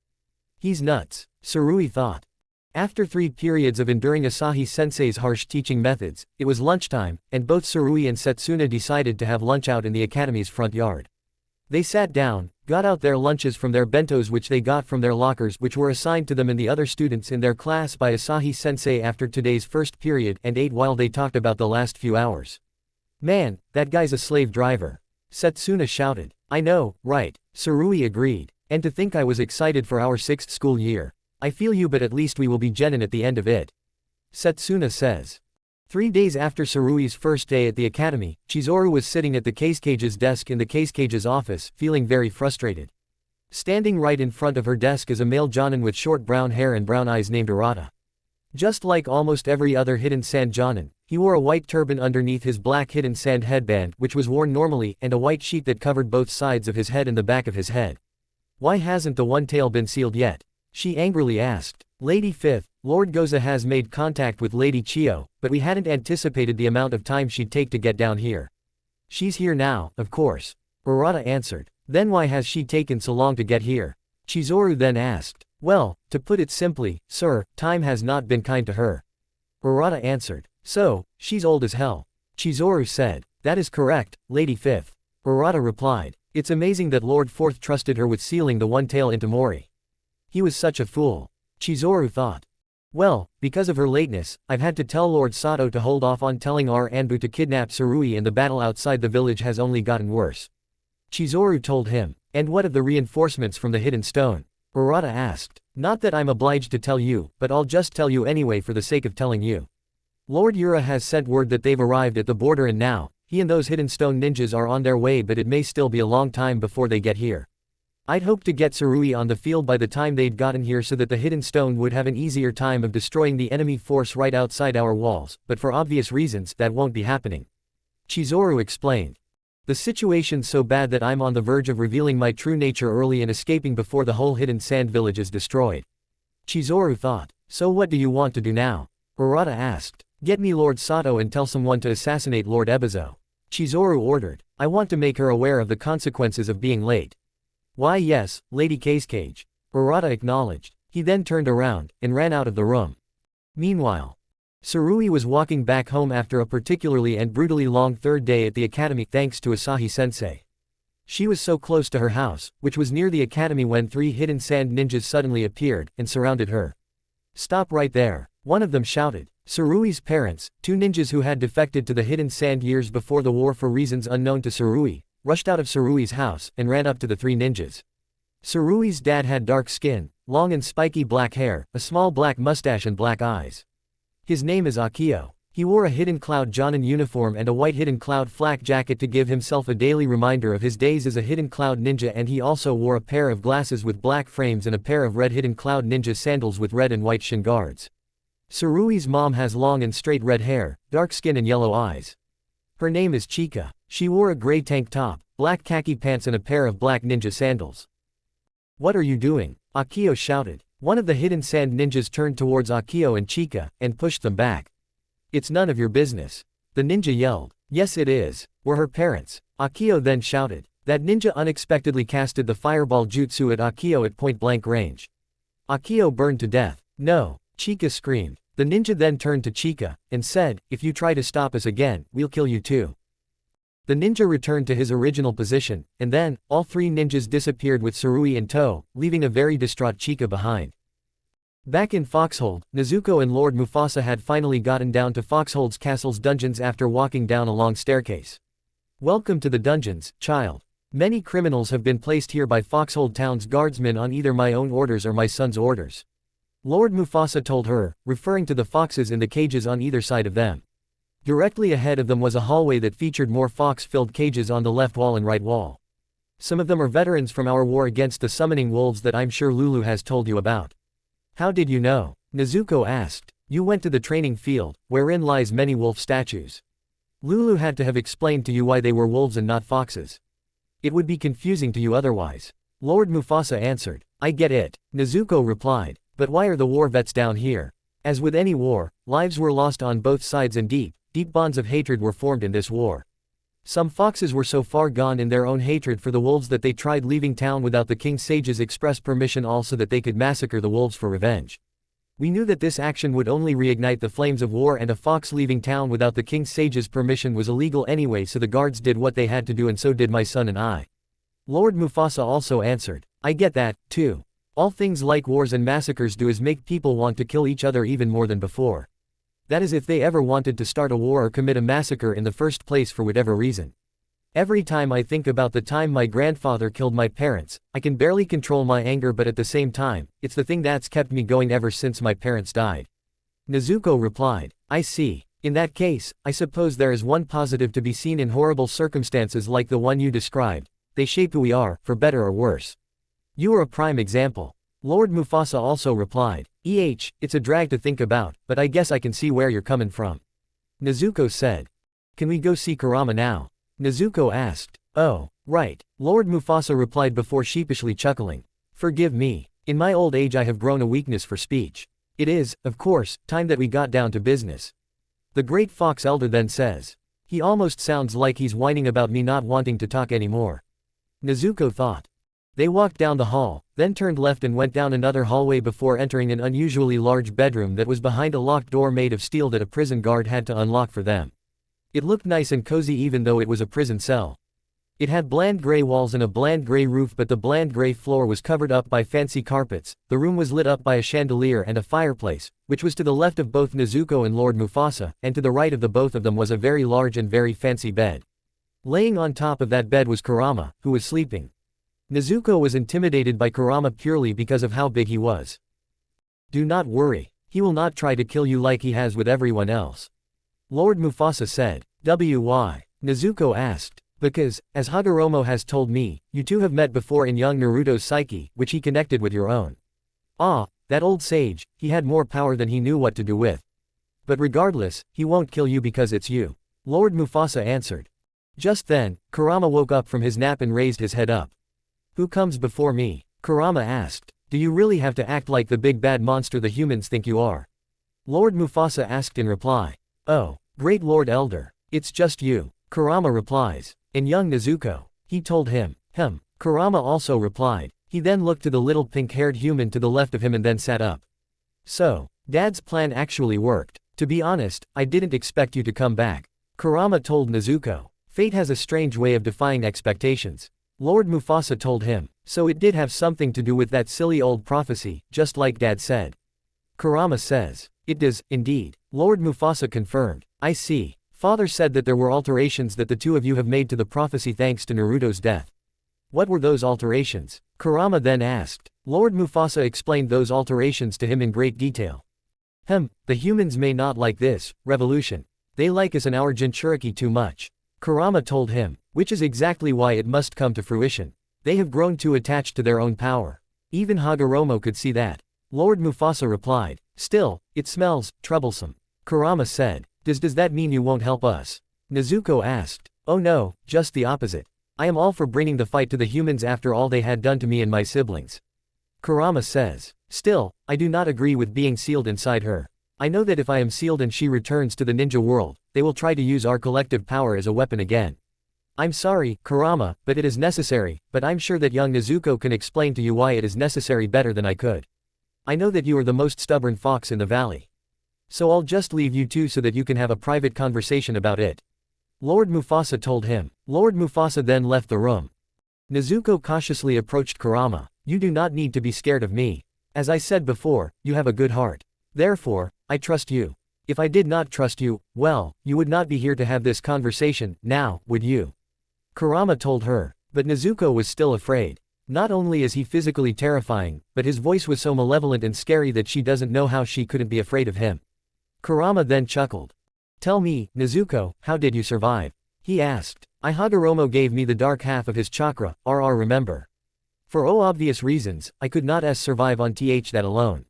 He's nuts, Sarui thought. After 3 periods of enduring Asahi-sensei's harsh teaching methods, it was lunchtime, and both Sarui and Setsuna decided to have lunch out in the academy's front yard. They sat down, got out their lunches from their bentos which they got from their lockers which were assigned to them and the other students in their class by Asahi-sensei after today's first period and ate while they talked about the last few hours. Man, that guy's a slave driver, Setsuna shouted. I know, right, Sarui agreed. And to think I was excited for our 6th school year. I feel you, but at least we will be genin at the end of it, Setsuna says. 3 days after Sarui's first day at the academy, Chizuru was sitting at the Casecage's desk in the Casecage's office, feeling very frustrated. Standing right in front of her desk is a male jonin with short brown hair and brown eyes named Arata. Just like almost every other hidden sand jonin, he wore a white turban underneath his black hidden sand headband which was worn normally and a white sheet that covered both sides of his head and the back of his head. Why hasn't the one tail been sealed yet? She angrily asked. Lady Fifth, Lord Goza has made contact with Lady Chio, but we hadn't anticipated the amount of time she'd take to get down here. She's here now, of course, Arata answered. Then why has she taken so long to get here? Chizuru then asked. Well, to put it simply, sir, time has not been kind to her, Arata answered. So, she's old as hell, Chizuru said. That is correct, Lady Fifth, Arata replied. It's amazing that Lord Fourth trusted her with sealing the one tail into Mori. He was such a fool, Chizuru thought. Well, because of her lateness, I've had to tell Lord Sato to hold off on telling our Anbu to kidnap Sarui, and the battle outside the village has only gotten worse, Chizuru told him. And what of the reinforcements from the hidden stone? Arata asked. Not that I'm obliged to tell you, but I'll just tell you anyway for the sake of telling you. Lord Yura has sent word that they've arrived at the border and now, he and those hidden stone ninjas are on their way, but it may still be a long time before they get here. I'd hoped to get Sarui on the field by the time they'd gotten here so that the hidden stone would have an easier time of destroying the enemy force right outside our walls, but for obvious reasons, that won't be happening, Chizuru explained. The situation's so bad that I'm on the verge of revealing my true nature early and escaping before the whole hidden sand village is destroyed, Chizuru thought. So what do you want to do now? Arata asked. Get me Lord Sato and tell someone to assassinate Lord Ebizo, Chizuru ordered. I want to make her aware of the consequences of being late. Why yes, Lady Casecage, Arata acknowledged. He then turned around and ran out of the room. Meanwhile, Sarui was walking back home after a particularly and brutally long 3rd day at the academy thanks to Asahi-sensei. She was so close to her house, which was near the academy, when 3 hidden sand ninjas suddenly appeared and surrounded her. Stop right there, one of them shouted. Sarui's parents, 2 ninjas who had defected to the hidden sand years before the war for reasons unknown to Sarui, rushed out of Sarui's house and ran up to the 3 ninjas. Sarui's dad had dark skin, long and spiky black hair, a small black mustache and black eyes. His name is Akio. He wore a Hidden Cloud Jonin uniform and a white Hidden Cloud flak jacket to give himself a daily reminder of his days as a Hidden Cloud ninja, and he also wore a pair of glasses with black frames and a pair of red Hidden Cloud ninja sandals with red and white shin guards. Sarui's mom has long and straight red hair, dark skin and yellow eyes. Her name is Chika. She wore a gray tank top, black khaki pants and a pair of black ninja sandals. What are you doing? Akio shouted. One of the hidden sand ninjas turned towards Akio and Chika, and pushed them back. It's none of your business, the ninja yelled. Yes it is. We're her parents, Akio then shouted. That ninja unexpectedly casted the fireball jutsu at Akio at point-blank range. Akio burned to death. No, Chika screamed. The ninja then turned to Chika, and said, if you try to stop us again, we'll kill you too. The ninja returned to his original position, and then, all 3 ninjas disappeared with Sarui in tow, leaving a very distraught Chika behind. Back in Foxhold, Nezuko and Lord Mufasa had finally gotten down to Foxhold's castle's dungeons after walking down a long staircase. Welcome to the dungeons, child. Many criminals have been placed here by Foxhold Town's guardsmen on either my own orders or my son's orders, Lord Mufasa told her, referring to the foxes in the cages on either side of them. Directly ahead of them was a hallway that featured more fox-filled cages on the left wall and right wall. Some of them are veterans from our war against the summoning wolves that I'm sure Lulu has told you about. How did you know? Nezuko asked. You went to the training field, wherein lies many wolf statues. Lulu had to have explained to you why they were wolves and not foxes. It would be confusing to you otherwise, Lord Mufasa answered. I get it, Nezuko replied. But why are the war vets down here? As with any war, lives were lost on both sides and deep bonds of hatred were formed in this war. Some foxes were so far gone in their own hatred for the wolves that they tried leaving town without the king's sage's express permission, also that they could massacre the wolves for revenge. We knew that this action would only reignite the flames of war, and a fox leaving town without the king's sage's permission was illegal anyway, so the guards did what they had to do, and so did my son and I. Lord Mufasa also answered, I get that, too. All things like wars and massacres do is make people want to kill each other even more than before. That is, if they ever wanted to start a war or commit a massacre in the first place for whatever reason. Every time I think about the time my grandfather killed my parents, I can barely control my anger, but at the same time, it's the thing that's kept me going ever since my parents died. Nezuko replied, I see. In that case, I suppose there is one positive to be seen in horrible circumstances like the one you described. They shape who we are, for better or worse. You are a prime example. Lord Mufasa also replied, it's a drag to think about, but I guess I can see where you're coming from. Nezuko said. Can we go see Kurama now? Nezuko asked. Oh, right. Lord Mufasa replied before sheepishly chuckling. Forgive me. In my old age I have grown a weakness for speech. It is, of course, time that we got down to business. The great fox elder then says. He almost sounds like he's whining about me not wanting to talk anymore. Nezuko thought. They walked down the hall, then turned left and went down another hallway before entering an unusually large bedroom that was behind a locked door made of steel that a prison guard had to unlock for them. It looked nice and cozy even though it was a prison cell. It had bland gray walls and a bland gray roof, but the bland gray floor was covered up by fancy carpets. The room was lit up by a chandelier and a fireplace, which was to the left of both Nezuko and Lord Mufasa, and to the right of the both of them was a very large and very fancy bed. Laying on top of that bed was Kurama, who was sleeping. Nezuko was intimidated by Kurama purely because of how big he was. Do not worry. He will not try to kill you like he has with everyone else. Lord Mufasa said. Why? Nezuko asked. Because, as Hagoromo has told me, you two have met before in young Naruto's psyche, which he connected with your own. Ah, that old sage, he had more power than he knew what to do with. But regardless, he won't kill you because it's you. Lord Mufasa answered. Just then, Kurama woke up from his nap and raised his head up. Who comes before me? Kurama asked. Do you really have to act like the big bad monster the humans think you are? Lord Mufasa asked in reply. Oh, great Lord Elder. It's just you. Kurama replies. And young Nezuko. He told him. Kurama also replied. He then looked to the little pink-haired human to the left of him and then sat up. So, Dad's plan actually worked. To be honest, I didn't expect you to come back. Kurama told Nezuko. Fate has a strange way of defying expectations. Lord Mufasa told him. So it did have something to do with that silly old prophecy, just like Dad said. Kurama says. It does, indeed. Lord Mufasa confirmed. I see. Father said that there were alterations that the two of you have made to the prophecy thanks to Naruto's death. What were those alterations? Kurama then asked. Lord Mufasa explained those alterations to him in great detail. The humans may not like this revolution. They like us and our Jinchuriki too much. Kurama told him, which is exactly why it must come to fruition. They have grown too attached to their own power. Even Hagoromo could see that. Lord Mufasa replied. Still, it smells troublesome. Kurama said. Does that mean you won't help us? Nezuko asked. Oh no, just the opposite. I am all for bringing the fight to the humans after all they had done to me and my siblings. Kurama says. Still, I do not agree with being sealed inside her. I know that if I am sealed and she returns to the ninja world, they will try to use our collective power as a weapon again. I'm sorry, Kurama, but it is necessary, but I'm sure that young Nezuko can explain to you why it is necessary better than I could. I know that you are the most stubborn fox in the valley. So I'll just leave you two so that you can have a private conversation about it. Lord Mufasa told him. Lord Mufasa then left the room. Nezuko cautiously approached Kurama. You do not need to be scared of me. As I said before, you have a good heart. Therefore, I trust you. If I did not trust you, well, you would not be here to have this conversation, now, would you? Kurama told her. But Nezuko was still afraid. Not only is he physically terrifying, but his voice was so malevolent and scary that she doesn't know how she couldn't be afraid of him. Kurama then chuckled. Tell me, Nezuko, how did you survive? He asked. Hagoromo gave me the dark half of his chakra, remember. For obvious reasons, I could not survive on that alone.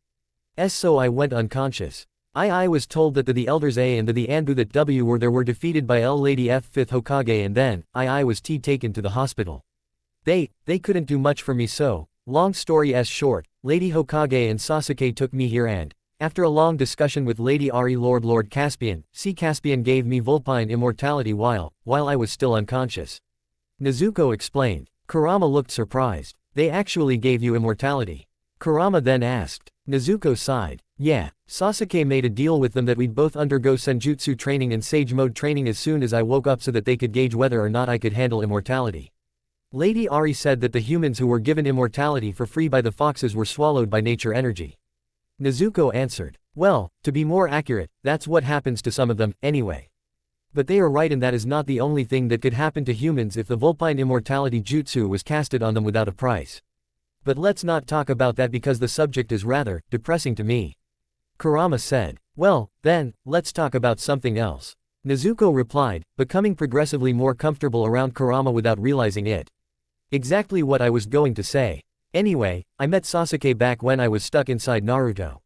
So I went unconscious. I was told that the elders A and the Anbu that W were defeated by L Lady F 5th Hokage, and then, I was taken to the hospital. They couldn't do much for me, so long story as short, Lady Hokage and Sasuke took me here and, after a long discussion with Lady Ari Lord Caspian, Caspian gave me vulpine immortality while I was still unconscious. Nezuko explained. Kurama looked surprised. They actually gave you immortality? Kurama then asked. Nezuko sighed. Yeah, Sasuke made a deal with them that we'd both undergo senjutsu training and sage mode training as soon as I woke up so that they could gauge whether or not I could handle immortality. Lady Ari said that the humans who were given immortality for free by the foxes were swallowed by nature energy. Nezuko answered. Well, to be more accurate, that's what happens to some of them, anyway. But they are right, and that is not the only thing that could happen to humans if the vulpine immortality jutsu was casted on them without a price. But let's not talk about that because the subject is rather depressing to me. Kurama said. Well, then, let's talk about something else. Nezuko replied, becoming progressively more comfortable around Kurama without realizing it. Exactly what I was going to say. Anyway, I met Sasuke back when I was stuck inside Naruto.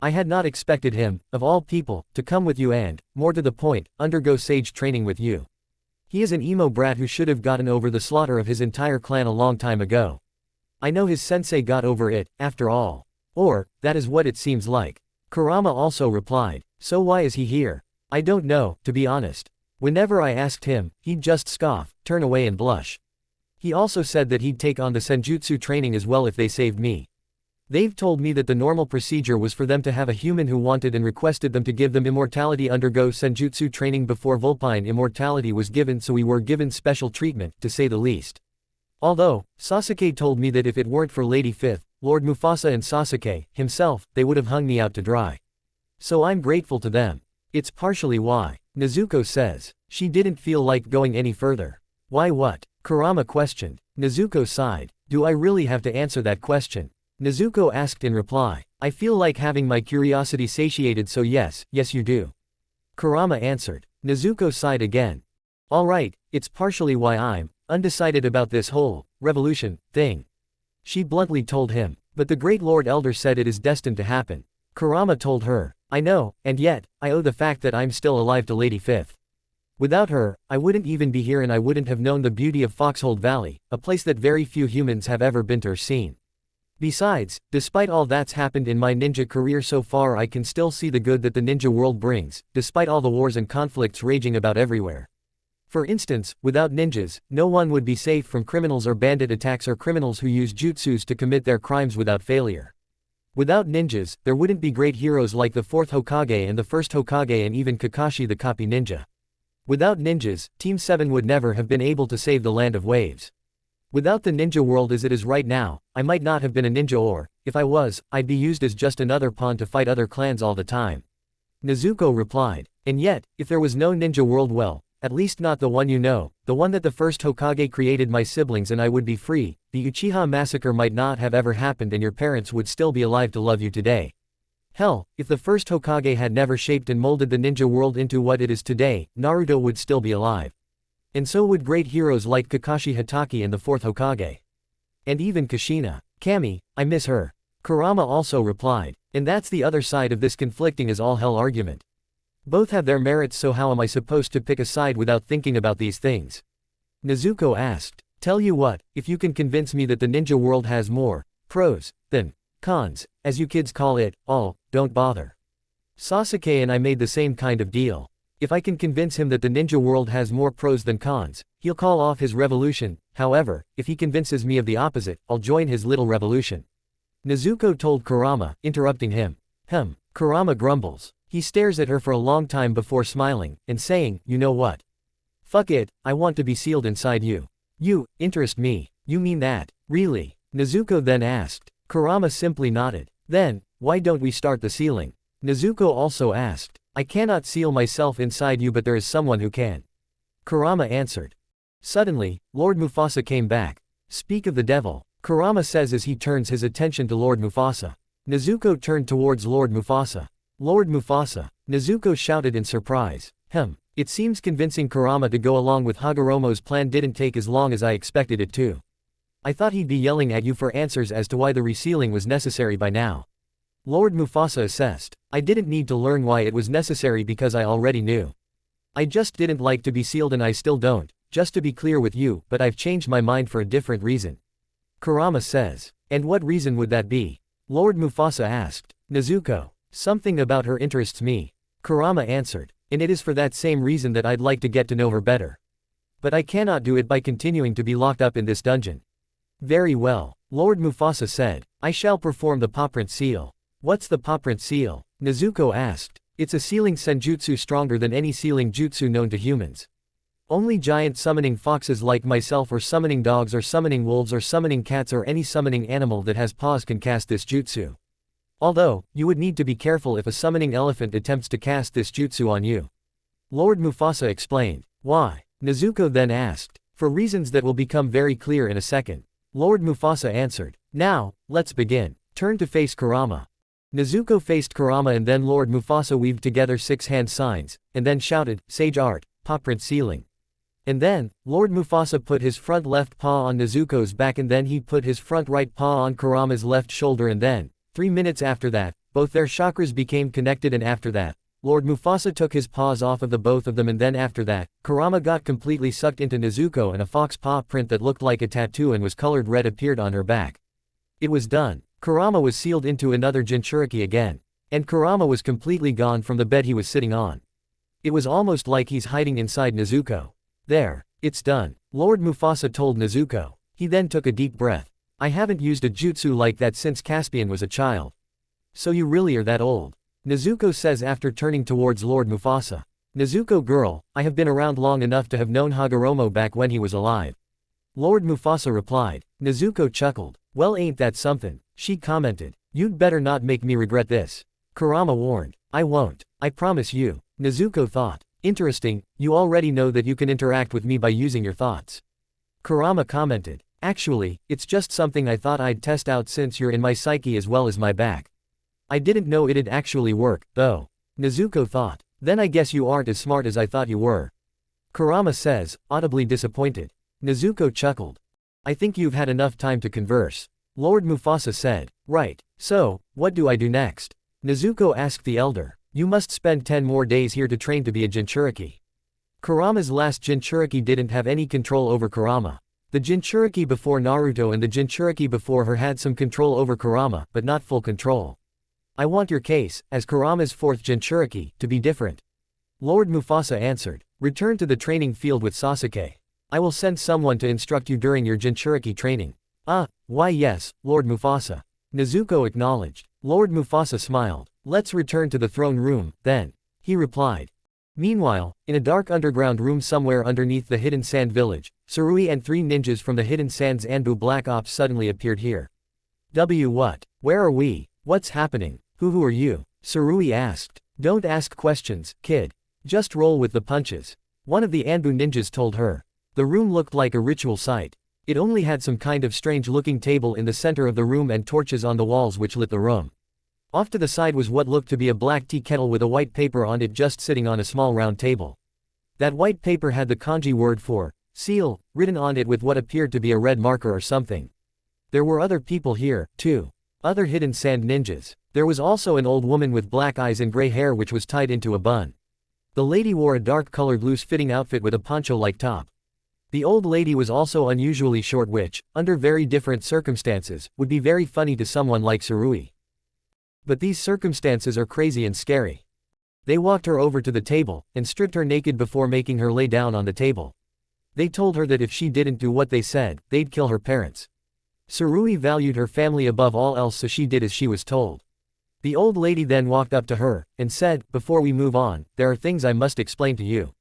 I had not expected him, of all people, to come with you and, more to the point, undergo sage training with you. He is an emo brat who should have gotten over the slaughter of his entire clan a long time ago. I know his sensei got over it, after all. Or, that is what it seems like. Kurama also replied. So why is he here? I don't know, to be honest. Whenever I asked him, he'd just scoff, turn away and blush. He also said that he'd take on the senjutsu training as well if they saved me. They've told me that the normal procedure was for them to have a human who wanted and requested them to give them immortality undergo senjutsu training before vulpine immortality was given, so we were given special treatment, to say the least. Although, Sasuke told me that if it weren't for Lady Fifth, Lord Mufasa and Sasuke, himself, they would have hung me out to dry. So I'm grateful to them. It's partially why. Nezuko says. She didn't feel like going any further. Why what? Kurama questioned. Nezuko sighed. Do I really have to answer that question? Nezuko asked in reply. I feel like having my curiosity satiated, so yes you do. Kurama answered. Nezuko sighed again. Alright, it's partially why I'm undecided about this whole revolution thing. She bluntly told him. But the great Lord Elder said it is destined to happen. Kurama told her. I know, and yet, I owe the fact that I'm still alive to Lady Fifth. Without her, I wouldn't even be here and I wouldn't have known the beauty of Foxhold Valley, a place that very few humans have ever been to or seen. Besides, despite all that's happened in my ninja career so far, I can still see the good that the ninja world brings, despite all the wars and conflicts raging about everywhere. For instance, without ninjas, no one would be safe from criminals or bandit attacks or criminals who use jutsus to commit their crimes without failure. Without ninjas, there wouldn't be great heroes like the 4th Hokage and the 1st Hokage and even Kakashi the copy ninja. Without ninjas, Team 7 would never have been able to save the Land of Waves. Without the ninja world as it is right now, I might not have been a ninja, or, if I was, I'd be used as just another pawn to fight other clans all the time. Nezuko replied. And yet, if there was no ninja world, well, at least not the one you know, the one that the 1st Hokage created, my siblings and I would be free, the Uchiha massacre might not have ever happened and your parents would still be alive to love you today. Hell, if the 1st Hokage had never shaped and molded the ninja world into what it is today, Naruto would still be alive. And so would great heroes like Kakashi Hatake and the 4th Hokage. And even Kushina. Kami, I miss her. Kurama also replied. And that's the other side of this conflicting as all hell argument. Both have their merits, so how am I supposed to pick a side without thinking about these things? Nezuko asked. Tell you what, if you can convince me that the ninja world has more pros than cons, as you kids call it, don't bother. Sasuke and I made the same kind of deal. If I can convince him that the ninja world has more pros than cons, he'll call off his revolution. However, if he convinces me of the opposite, I'll join his little revolution. Nezuko told Kurama, interrupting him. Kurama grumbles. He stares at her for a long time before smiling, and saying, you know what? Fuck it, I want to be sealed inside you. You interest me. You mean that? Really? Nezuko then asked. Kurama simply nodded. Then, why don't we start the sealing? Nezuko also asked. I cannot seal myself inside you, but there is someone who can. Kurama answered. Suddenly, Lord Mufasa came back. Speak of the devil, Kurama says as he turns his attention to Lord Mufasa. Nezuko turned towards Lord Mufasa. Lord Mufasa, Nezuko shouted in surprise. It seems convincing Kurama to go along with Hagoromo's plan didn't take as long as I expected it to. I thought he'd be yelling at you for answers as to why the resealing was necessary by now. Lord Mufasa assessed. I didn't need to learn why it was necessary because I already knew. I just didn't like to be sealed and I still don't, just to be clear with you, but I've changed my mind for a different reason. Kurama says. And what reason would that be? Lord Mufasa asked. Nezuko. Something about her interests me. Kurama answered. And it is for that same reason that I'd like to get to know her better. But I cannot do it by continuing to be locked up in this dungeon. Very well. Lord Mufasa said. I shall perform the paw-print seal. What's the paw-print seal? Nezuko asked. It's a sealing senjutsu stronger than any sealing jutsu known to humans. Only giant summoning foxes like myself or summoning dogs or summoning wolves or summoning cats or any summoning animal that has paws can cast this jutsu. Although, you would need to be careful if a summoning elephant attempts to cast this jutsu on you. Lord Mufasa explained. Why? Nezuko then asked. For reasons that will become very clear in a second. Lord Mufasa answered. Now, let's begin. Turn to face Kurama. Nezuko faced Kurama and then Lord Mufasa weaved together 6 hand signs, and then shouted, Sage art, paw-print sealing. And then, Lord Mufasa put his front left paw on Nezuko's back and then he put his front right paw on Kurama's left shoulder and then, 3 minutes after that, both their chakras became connected and after that, Lord Mufasa took his paws off of the both of them and then after that, Kurama got completely sucked into Nezuko and a fox paw print that looked like a tattoo and was colored red appeared on her back. It was done. Kurama was sealed into another Jinchuriki again. And Kurama was completely gone from the bed he was sitting on. It was almost like he's hiding inside Nezuko. There. It's done. Lord Mufasa told Nezuko. He then took a deep breath. I haven't used a jutsu like that since Caspian was a child. So you really are that old? Nezuko says after turning towards Lord Mufasa. Nezuko girl, I have been around long enough to have known Hagoromo back when he was alive. Lord Mufasa replied. Nezuko chuckled. Well ain't that something, she commented. You'd better not make me regret this. Kurama warned. I won't, I promise you. Nezuko thought. Interesting, you already know that you can interact with me by using your thoughts. Kurama commented. Actually, it's just something I thought I'd test out since you're in my psyche as well as my back. I didn't know it'd actually work, though. Nezuko thought. Then I guess you aren't as smart as I thought you were. Kurama says, audibly disappointed. Nezuko chuckled. I think you've had enough time to converse. Lord Mufasa said. Right. So, what do I do next? Nezuko asked the elder. You must spend 10 more days here to train to be a Jinchuriki. Kurama's last Jinchuriki didn't have any control over Kurama. The Jinchuriki before Naruto and the Jinchuriki before her had some control over Kurama, but not full control. I want your case, as Kurama's 4th Jinchuriki, to be different. Lord Mufasa answered. Return to the training field with Sasuke. I will send someone to instruct you during your Jinchuriki training. Why yes, Lord Mufasa. Nezuko acknowledged. Lord Mufasa smiled. Let's return to the throne room, then. He replied. Meanwhile, in a dark underground room somewhere underneath the Hidden Sand Village, Sarui and 3 ninjas from the Hidden Sands Anbu Black Ops suddenly appeared here. What? Where are we? What's happening? Who are you? Sarui asked. Don't ask questions, kid. Just roll with the punches. One of the Anbu ninjas told her. The room looked like a ritual site. It only had some kind of strange-looking table in the center of the room and torches on the walls which lit the room. Off to the side was what looked to be a black tea kettle with a white paper on it just sitting on a small round table. That white paper had the kanji word for seal written on it with what appeared to be a red marker or something. There were other people here, too. Other hidden sand ninjas. There was also an old woman with black eyes and gray hair which was tied into a bun. The lady wore a dark-colored loose-fitting outfit with a poncho-like top. The old lady was also unusually short which, under very different circumstances, would be very funny to someone like Sarui. But these circumstances are crazy and scary. They walked her over to the table, and stripped her naked before making her lay down on the table. They told her that if she didn't do what they said, they'd kill her parents. Sarui valued her family above all else so she did as she was told. The old lady then walked up to her, and said, before we move on, there are things I must explain to you.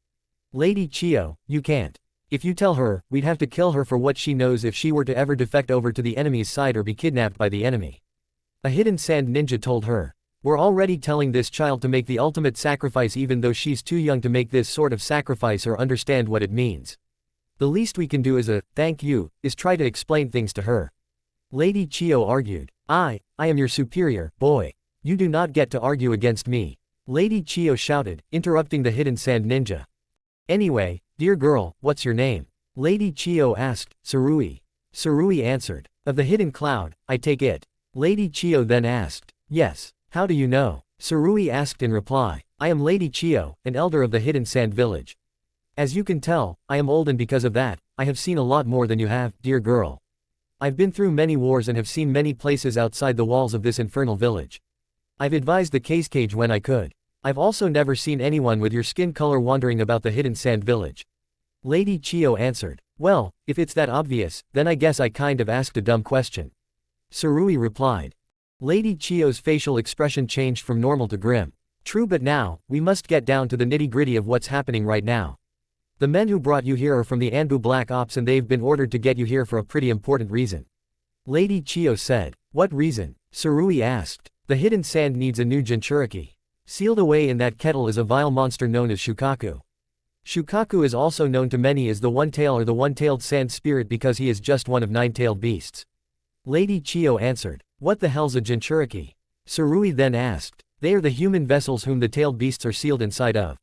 Lady Chio, you can't. If you tell her, we'd have to kill her for what she knows if she were to ever defect over to the enemy's side or be kidnapped by the enemy. A hidden sand ninja told her. We're already telling this child to make the ultimate sacrifice even though she's too young to make this sort of sacrifice or understand what it means. The least we can do as a thank you, is try to explain things to her. Lady Chio argued. I am your superior, boy. You do not get to argue against me. Lady Chio shouted, interrupting the hidden sand ninja. Anyway, dear girl, what's your name? Lady Chio asked. Sarui. Sarui answered. Of the hidden cloud, I take it. Lady Chio then asked. Yes, how do you know? Sarui asked in reply. I am Lady Chio, an elder of the hidden sand village. As you can tell, I am old and because of that, I have seen a lot more than you have, dear girl. I've been through many wars and have seen many places outside the walls of this infernal village. I've advised the cage when I could. I've also never seen anyone with your skin color wandering about the hidden sand village. Lady Chiyo answered. Well, if it's that obvious, then I guess I kind of asked a dumb question. Sarui replied. Lady Chiyo's facial expression changed from normal to grim. True, but now, we must get down to the nitty-gritty of what's happening right now. The men who brought you here are from the Anbu Black Ops and they've been ordered to get you here for a pretty important reason. Lady Chiyo said. What reason? Sarui asked. The hidden sand needs a new Jinchuriki. Sealed away in that kettle is a vile monster known as Shukaku. Shukaku is also known to many as the one-tail or the one-tailed sand spirit because he is just one of 9-tailed beasts. Lady Chiyo answered. What the hell's a Jinchuriki? Sarui then asked. They are the human vessels whom the tailed beasts are sealed inside of.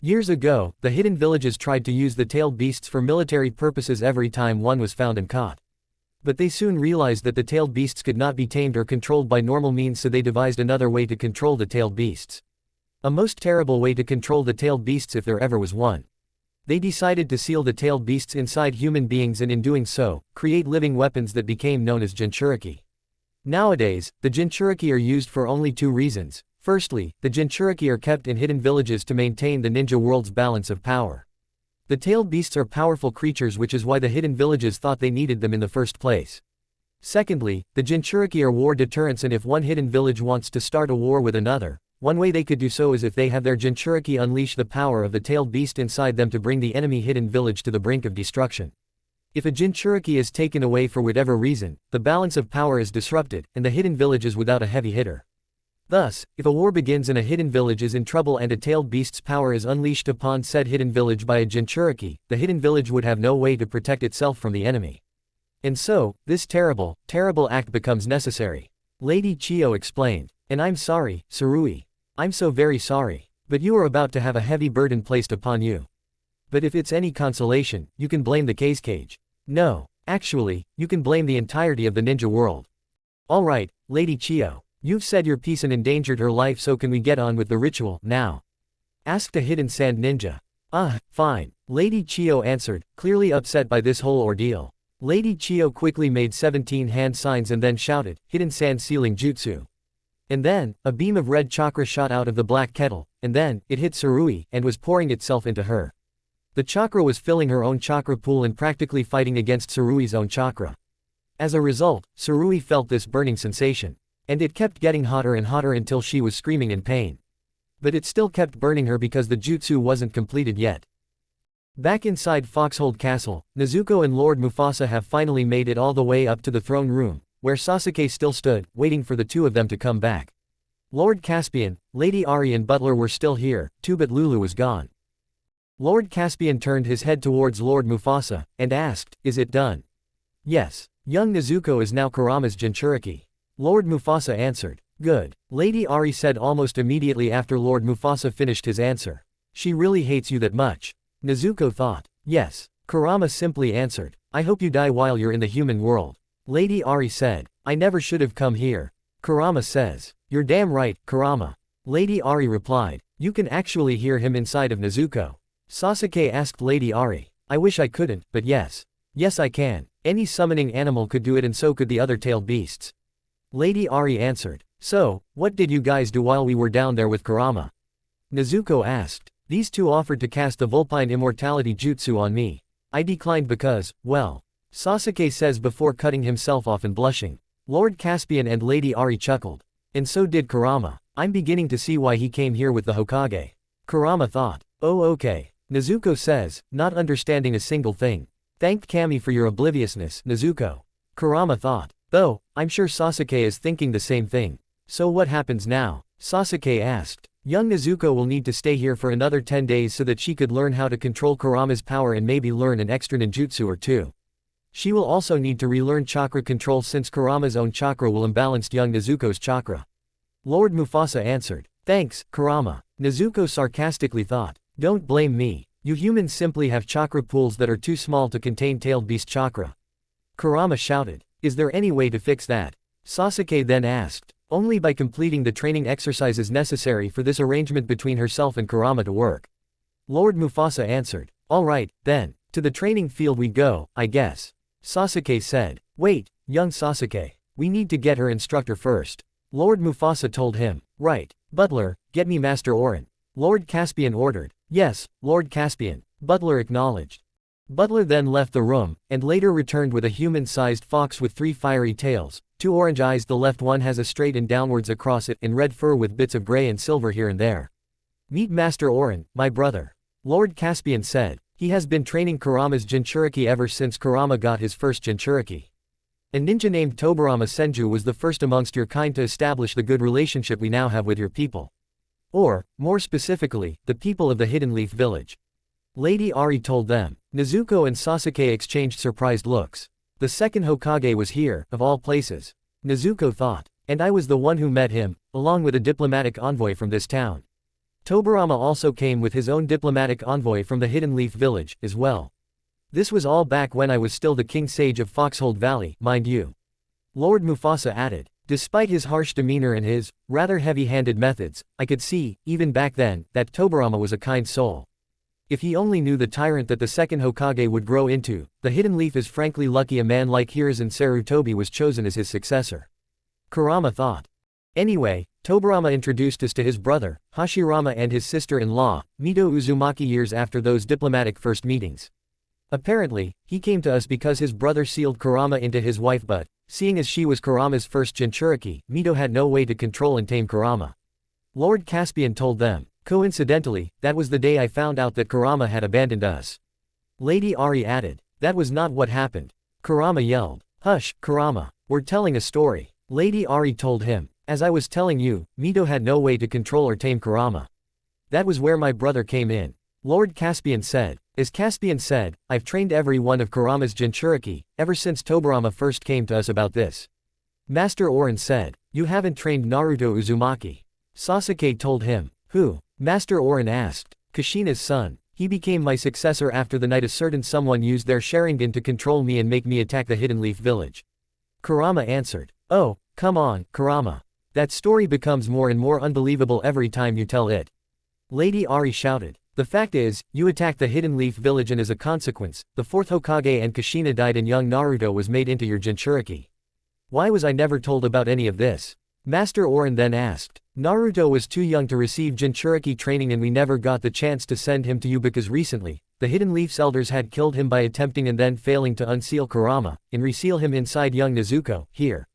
Years ago, the hidden villages tried to use the tailed beasts for military purposes every time one was found and caught. But they soon realized that the tailed beasts could not be tamed or controlled by normal means, so they devised another way to control the tailed beasts. A most terrible way to control the tailed beasts if there ever was one. They decided to seal the tailed beasts inside human beings and in doing so, create living weapons that became known as Jinchuriki. Nowadays, the Jinchuriki are used for only two reasons. Firstly, the Jinchuriki are kept in hidden villages to maintain the ninja world's balance of power. The tailed beasts are powerful creatures, which is why the hidden villages thought they needed them in the first place. Secondly, the Jinchuriki are war deterrents, and if one hidden village wants to start a war with another, one way they could do so is if they have their Jinchuriki unleash the power of the tailed beast inside them to bring the enemy hidden village to the brink of destruction. If a Jinchuriki is taken away for whatever reason, the balance of power is disrupted, and the hidden village is without a heavy hitter. Thus, if a war begins and a hidden village is in trouble and a tailed beast's power is unleashed upon said hidden village by a Jinchuriki, the hidden village would have no way to protect itself from the enemy. And so, this terrible, terrible act becomes necessary. Lady Chiyo explained. And I'm sorry, Sarui. I'm so very sorry. But you are about to have a heavy burden placed upon you. But if it's any consolation, you can blame the cage. No. Actually, you can blame the entirety of the ninja world. Alright, Lady Chiyo. You've said your piece and endangered her life, so can we get on with the ritual now? Asked a hidden sand ninja. Fine. Lady Chiyo answered, clearly upset by this whole ordeal. Lady Chiyo quickly made 17 hand signs and then shouted, hidden sand sealing jutsu. And then, a beam of red chakra shot out of the black kettle, and then, it hit Sarui, and was pouring itself into her. The chakra was filling her own chakra pool and practically fighting against Sarui's own chakra. As a result, Sarui felt this burning sensation. And it kept getting hotter and hotter until she was screaming in pain. But it still kept burning her because the jutsu wasn't completed yet. Back inside Foxhold Castle, Nezuko and Lord Mufasa have finally made it all the way up to the throne room, where Sasuke still stood, waiting for the two of them to come back. Lord Caspian, Lady Ari and Butler were still here, too, but Lulu was gone. Lord Caspian turned his head towards Lord Mufasa, and asked, is it done? Yes. Young Nezuko is now Kurama's Jinchuriki. Lord Mufasa answered. Good. Lady Ari said almost immediately after Lord Mufasa finished his answer. She really hates you that much? Nezuko thought. Yes. Kurama simply answered. I hope you die while you're in the human world. Lady Ari said. I never should have come here. Kurama says. You're damn right, Kurama. Lady Ari replied. You can actually hear him inside of Nezuko. Sasuke asked Lady Ari. I wish I couldn't, but yes. Yes, I can. Any summoning animal could do it, and so could the other tailed beasts. Lady Ari answered. So, what did you guys do while we were down there with Kurama? Nezuko asked. These two offered to cast the Vulpine Immortality Jutsu on me. I declined because, well. Sasuke says before cutting himself off and blushing. Lord Caspian and Lady Ari chuckled. And so did Kurama. I'm beginning to see why he came here with the Hokage. Kurama thought. Oh okay. Nezuko says, not understanding a single thing. Thanked Kami for your obliviousness, Nezuko. Kurama thought. Though, I'm sure Sasuke is thinking the same thing. So what happens now? Sasuke asked. Young Nezuko will need to stay here for another 10 days so that she could learn how to control Kurama's power and maybe learn an extra ninjutsu or two. She will also need to relearn chakra control since Kurama's own chakra will imbalance young Nezuko's chakra. Lord Mufasa answered. Thanks, Kurama. Nezuko sarcastically thought. Don't blame me. You humans simply have chakra pools that are too small to contain tailed beast chakra. Kurama shouted. Is there any way to fix that? Sasuke then asked. Only by completing the training exercises necessary for this arrangement between herself and Kurama to work. Lord Mufasa answered. Alright, then, to the training field we go, I guess. Sasuke said. Wait, young Sasuke. We need to get her instructor first. Lord Mufasa told him. Right. Butler, get me Master Orin. Lord Caspian ordered. Yes, Lord Caspian. Butler acknowledged. Butler then left the room, and later returned with a human-sized fox with 3 fiery tails, 2 orange eyes. The left one has a straight and downwards across it, and red fur with bits of gray and silver here and there. Meet Master Orin, my brother. Lord Caspian said. He has been training Kurama's Jinchuriki ever since Kurama got his first Jinchuriki. A ninja named Tobirama Senju was the first amongst your kind to establish the good relationship we now have with your people. Or, more specifically, the people of the Hidden Leaf Village. Lady Ari told them. Nezuko and Sasuke exchanged surprised looks. The second Hokage was here, of all places. Nezuko thought. And I was the one who met him, along with a diplomatic envoy from this town. Tobirama also came with his own diplomatic envoy from the Hidden Leaf Village, as well. This was all back when I was still the King Sage of Foxhold Valley, mind you. Lord Mufasa added. Despite his harsh demeanor and his, rather heavy-handed methods, I could see, even back then, that Tobirama was a kind soul. If he only knew the tyrant that the second Hokage would grow into, the Hidden Leaf is frankly lucky a man like Hiruzen Sarutobi was chosen as his successor. Kurama thought. Anyway, Tobirama introduced us to his brother, Hashirama, and his sister-in-law, Mito Uzumaki, years after those diplomatic first meetings. Apparently, he came to us because his brother sealed Kurama into his wife, but, seeing as she was Kurama's first Jinchuriki, Mito had no way to control and tame Kurama. Lord Caspian told them. Coincidentally, that was the day I found out that Kurama had abandoned us. Lady Ari added. That was not what happened. Kurama yelled. Hush, Kurama. We're telling a story. Lady Ari told him. As I was telling you, Mito had no way to control or tame Kurama. That was where my brother came in. Lord Caspian said. As Caspian said, I've trained every one of Kurama's Jinchuriki, ever since Tobirama first came to us about this. Master Orin said. You haven't trained Naruto Uzumaki. Sasuke told him. Who? Master Orin asked. Kushina's son. He became my successor after the night a certain someone used their Sharingan to control me and make me attack the Hidden Leaf Village. Kurama answered. Oh, come on, Kurama. That story becomes more and more unbelievable every time you tell it. Lady Ari shouted. The fact is, you attacked the Hidden Leaf Village and as a consequence, the 4th Hokage and Kushina died and young Naruto was made into your Jinchuriki. Why was I never told about any of this? Master Orin then asked. Naruto was too young to receive Jinchuriki training and we never got the chance to send him to you because recently, the Hidden Leaf's elders had killed him by attempting and then failing to unseal Kurama, and reseal him inside young Nezuko, here.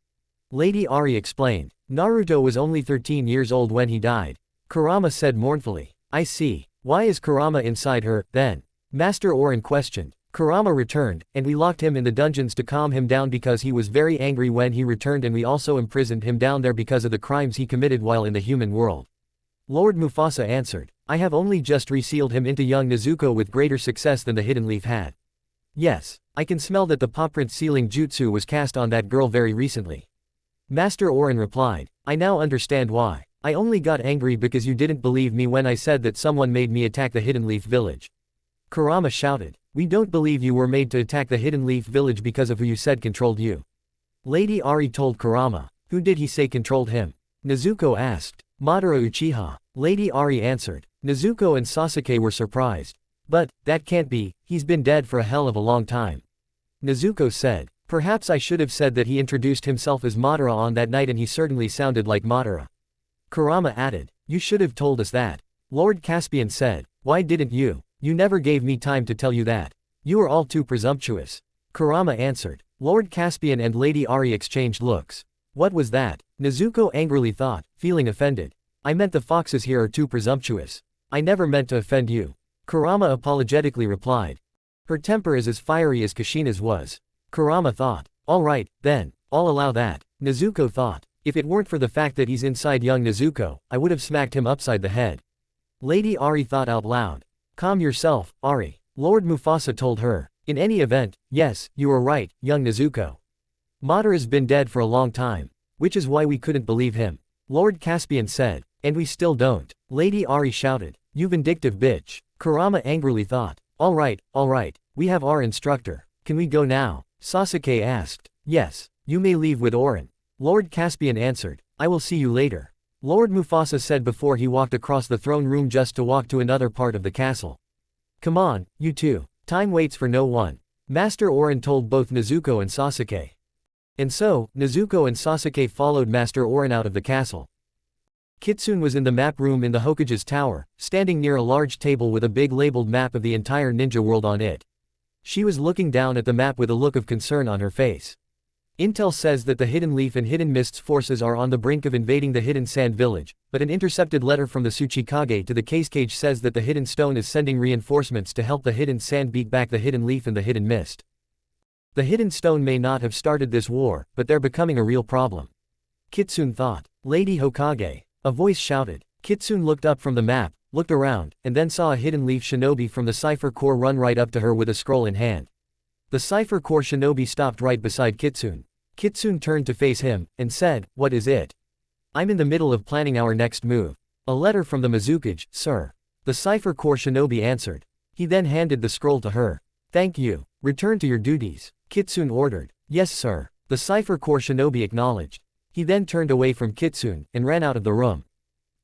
Lady Ari explained. Naruto was only 13 years old when he died. Kurama said mournfully. I see. Why is Kurama inside her, then? Master Orin questioned. Kurama returned, and we locked him in the dungeons to calm him down because he was very angry when he returned, and we also imprisoned him down there because of the crimes he committed while in the human world. Lord Mufasa answered. I have only just resealed him into young Nezuko with greater success than the Hidden Leaf had. Yes, I can smell that the pawprint sealing jutsu was cast on that girl very recently. Master Orin replied. I now understand why. I only got angry because you didn't believe me when I said that someone made me attack the Hidden Leaf Village. Kurama shouted. We don't believe you were made to attack the Hidden Leaf Village because of who you said controlled you. Lady Ari told Kurama. Who did he say controlled him? Nezuko asked. Madara Uchiha. Lady Ari answered. Nezuko and Sasuke were surprised. But, that can't be, he's been dead for a hell of a long time. Nezuko said. Perhaps I should have said that he introduced himself as Madara on that night and he certainly sounded like Madara. Kurama added. You should have told us that. Lord Caspian said. Why didn't you? You never gave me time to tell you that. You are all too presumptuous. Kurama answered. Lord Caspian and Lady Ari exchanged looks. What was that? Nezuko angrily thought, feeling offended. I meant the foxes here are too presumptuous. I never meant to offend you. Kurama apologetically replied. Her temper is as fiery as Kushina's was. Kurama thought. Alright, then, I'll allow that. Nezuko thought. If it weren't for the fact that he's inside young Nezuko, I would have smacked him upside the head. Lady Ari thought out loud. Calm yourself, Ari. Lord Mufasa told her. In any event, yes, you were right, young Nezuko. Madara's been dead for a long time. Which is why we couldn't believe him. Lord Caspian said. And we still don't. Lady Ari shouted. You vindictive bitch. Kurama angrily thought. Alright, we have our instructor. Can we go now? Sasuke asked. Yes, you may leave with Orin. Lord Caspian answered. I will see you later. Lord Mufasa said before he walked across the throne room just to walk to another part of the castle. Come on, you two. Time waits for no one. Master Orin told both Nezuko and Sasuke. And so, Nezuko and Sasuke followed Master Orin out of the castle. Kitsune was in the map room in the Hokage's tower, standing near a large table with a big labeled map of the entire ninja world on it. She was looking down at the map with a look of concern on her face. Intel says that the Hidden Leaf and Hidden Mist's forces are on the brink of invading the Hidden Sand Village, but an intercepted letter from the Tsuchikage to the Case says that the Hidden Stone is sending reinforcements to help the Hidden Sand beat back the Hidden Leaf and the Hidden Mist. The Hidden Stone may not have started this war, but they're becoming a real problem. Kitsune thought. Lady Hokage. A voice shouted. Kitsune looked up from the map, looked around, and then saw a Hidden Leaf shinobi from the Cipher Corps run right up to her with a scroll in hand. The Cipher Corps shinobi stopped right beside Kitsune. Kitsune turned to face him, and said, "What is it?" "I'm in the middle of planning our next move." "A letter from the Mizukage, sir." The Cipher Corps shinobi answered. He then handed the scroll to her. "Thank you. Return to your duties," Kitsune ordered. "Yes, sir." The Cipher Corps shinobi acknowledged. He then turned away from Kitsune, and ran out of the room.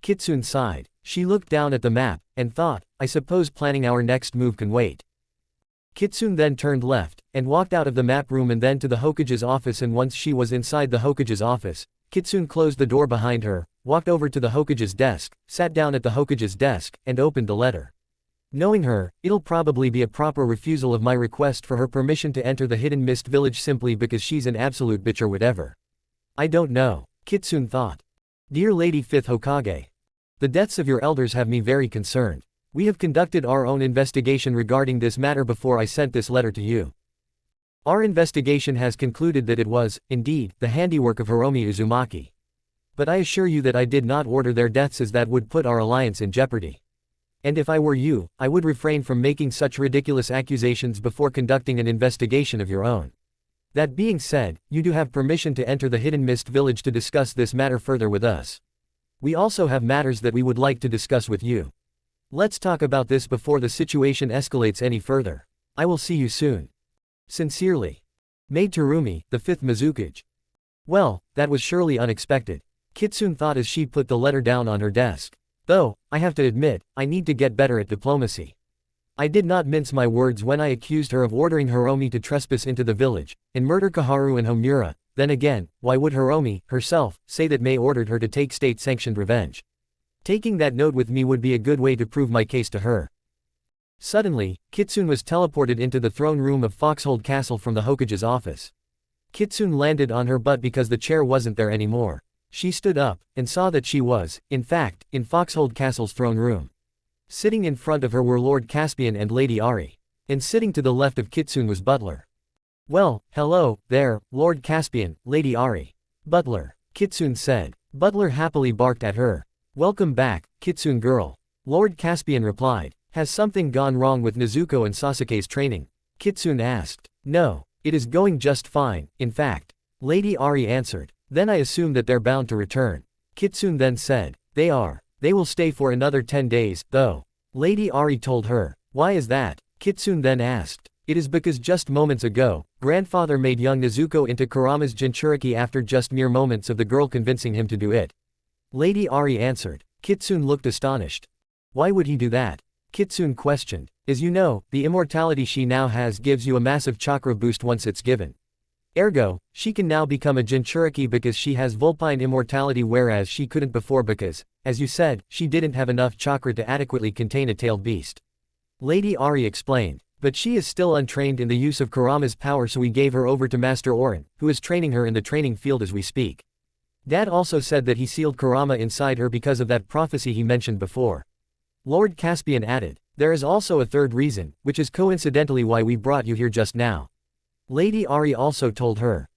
Kitsune sighed. She looked down at the map, and thought, "I suppose planning our next move can wait." Kitsune then turned left, and walked out of the map room and then to the Hokage's office, and once she was inside the Hokage's office, Kitsune closed the door behind her, walked over to the Hokage's desk, sat down at the Hokage's desk, and opened the letter. Knowing her, it'll probably be a proper refusal of my request for her permission to enter the Hidden Mist Village simply because she's an absolute bitch or whatever. I don't know, Kitsune thought. Dear Lady 5th Hokage. The deaths of your elders have me very concerned. We have conducted our own investigation regarding this matter before I sent this letter to you. Our investigation has concluded that it was, indeed, the handiwork of Hiromi Uzumaki. But I assure you that I did not order their deaths, as that would put our alliance in jeopardy. And if I were you, I would refrain from making such ridiculous accusations before conducting an investigation of your own. That being said, you do have permission to enter the Hidden Mist Village to discuss this matter further with us. We also have matters that we would like to discuss with you. Let's talk about this before the situation escalates any further. I will see you soon. Sincerely. Maid Terumi, the 5th Mizukage. Well, that was surely unexpected, Kitsune thought as she put the letter down on her desk. Though, I have to admit, I need to get better at diplomacy. I did not mince my words when I accused her of ordering Hiromi to trespass into the village, and murder Kaharu and Homura. Then again, why would Hiromi, herself, say that Mei ordered her to take state-sanctioned revenge? Taking that note with me would be a good way to prove my case to her. Suddenly, Kitsune was teleported into the throne room of Foxhold Castle from the Hokage's office. Kitsune landed on her butt because the chair wasn't there anymore. She stood up, and saw that she was, in fact, in Foxhold Castle's throne room. Sitting in front of her were Lord Caspian and Lady Ari. And sitting to the left of Kitsune was Butler. Well, hello, there, Lord Caspian, Lady Ari. Butler, Kitsune said. Butler happily barked at her. Welcome back, Kitsune girl. Lord Caspian replied. Has something gone wrong with Nezuko and Sasuke's training? Kitsune asked. No, it is going just fine, in fact. Lady Ari answered. Then I assume that they're bound to return. Kitsune then said. They are. They will stay for another 10 days, though. Lady Ari told her. Why is that? Kitsune then asked. It is because just moments ago, grandfather made young Nezuko into Kurama's Jinchuriki after just mere moments of the girl convincing him to do it. Lady Ari answered. Kitsune looked astonished. Why would he do that? Kitsune questioned. As you know, the immortality she now has gives you a massive chakra boost once it's given. Ergo, she can now become a Jinchuriki because she has Vulpine immortality, whereas she couldn't before because, as you said, she didn't have enough chakra to adequately contain a tailed beast. Lady Ari explained. But she is still untrained in the use of Kurama's power, so we gave her over to Master Orin, who is training her in the training field as we speak. Dad also said that he sealed Kurama inside her because of that prophecy he mentioned before. Lord Caspian added. There is also a third reason, which is coincidentally why we brought you here just now. Lady Ari also told her.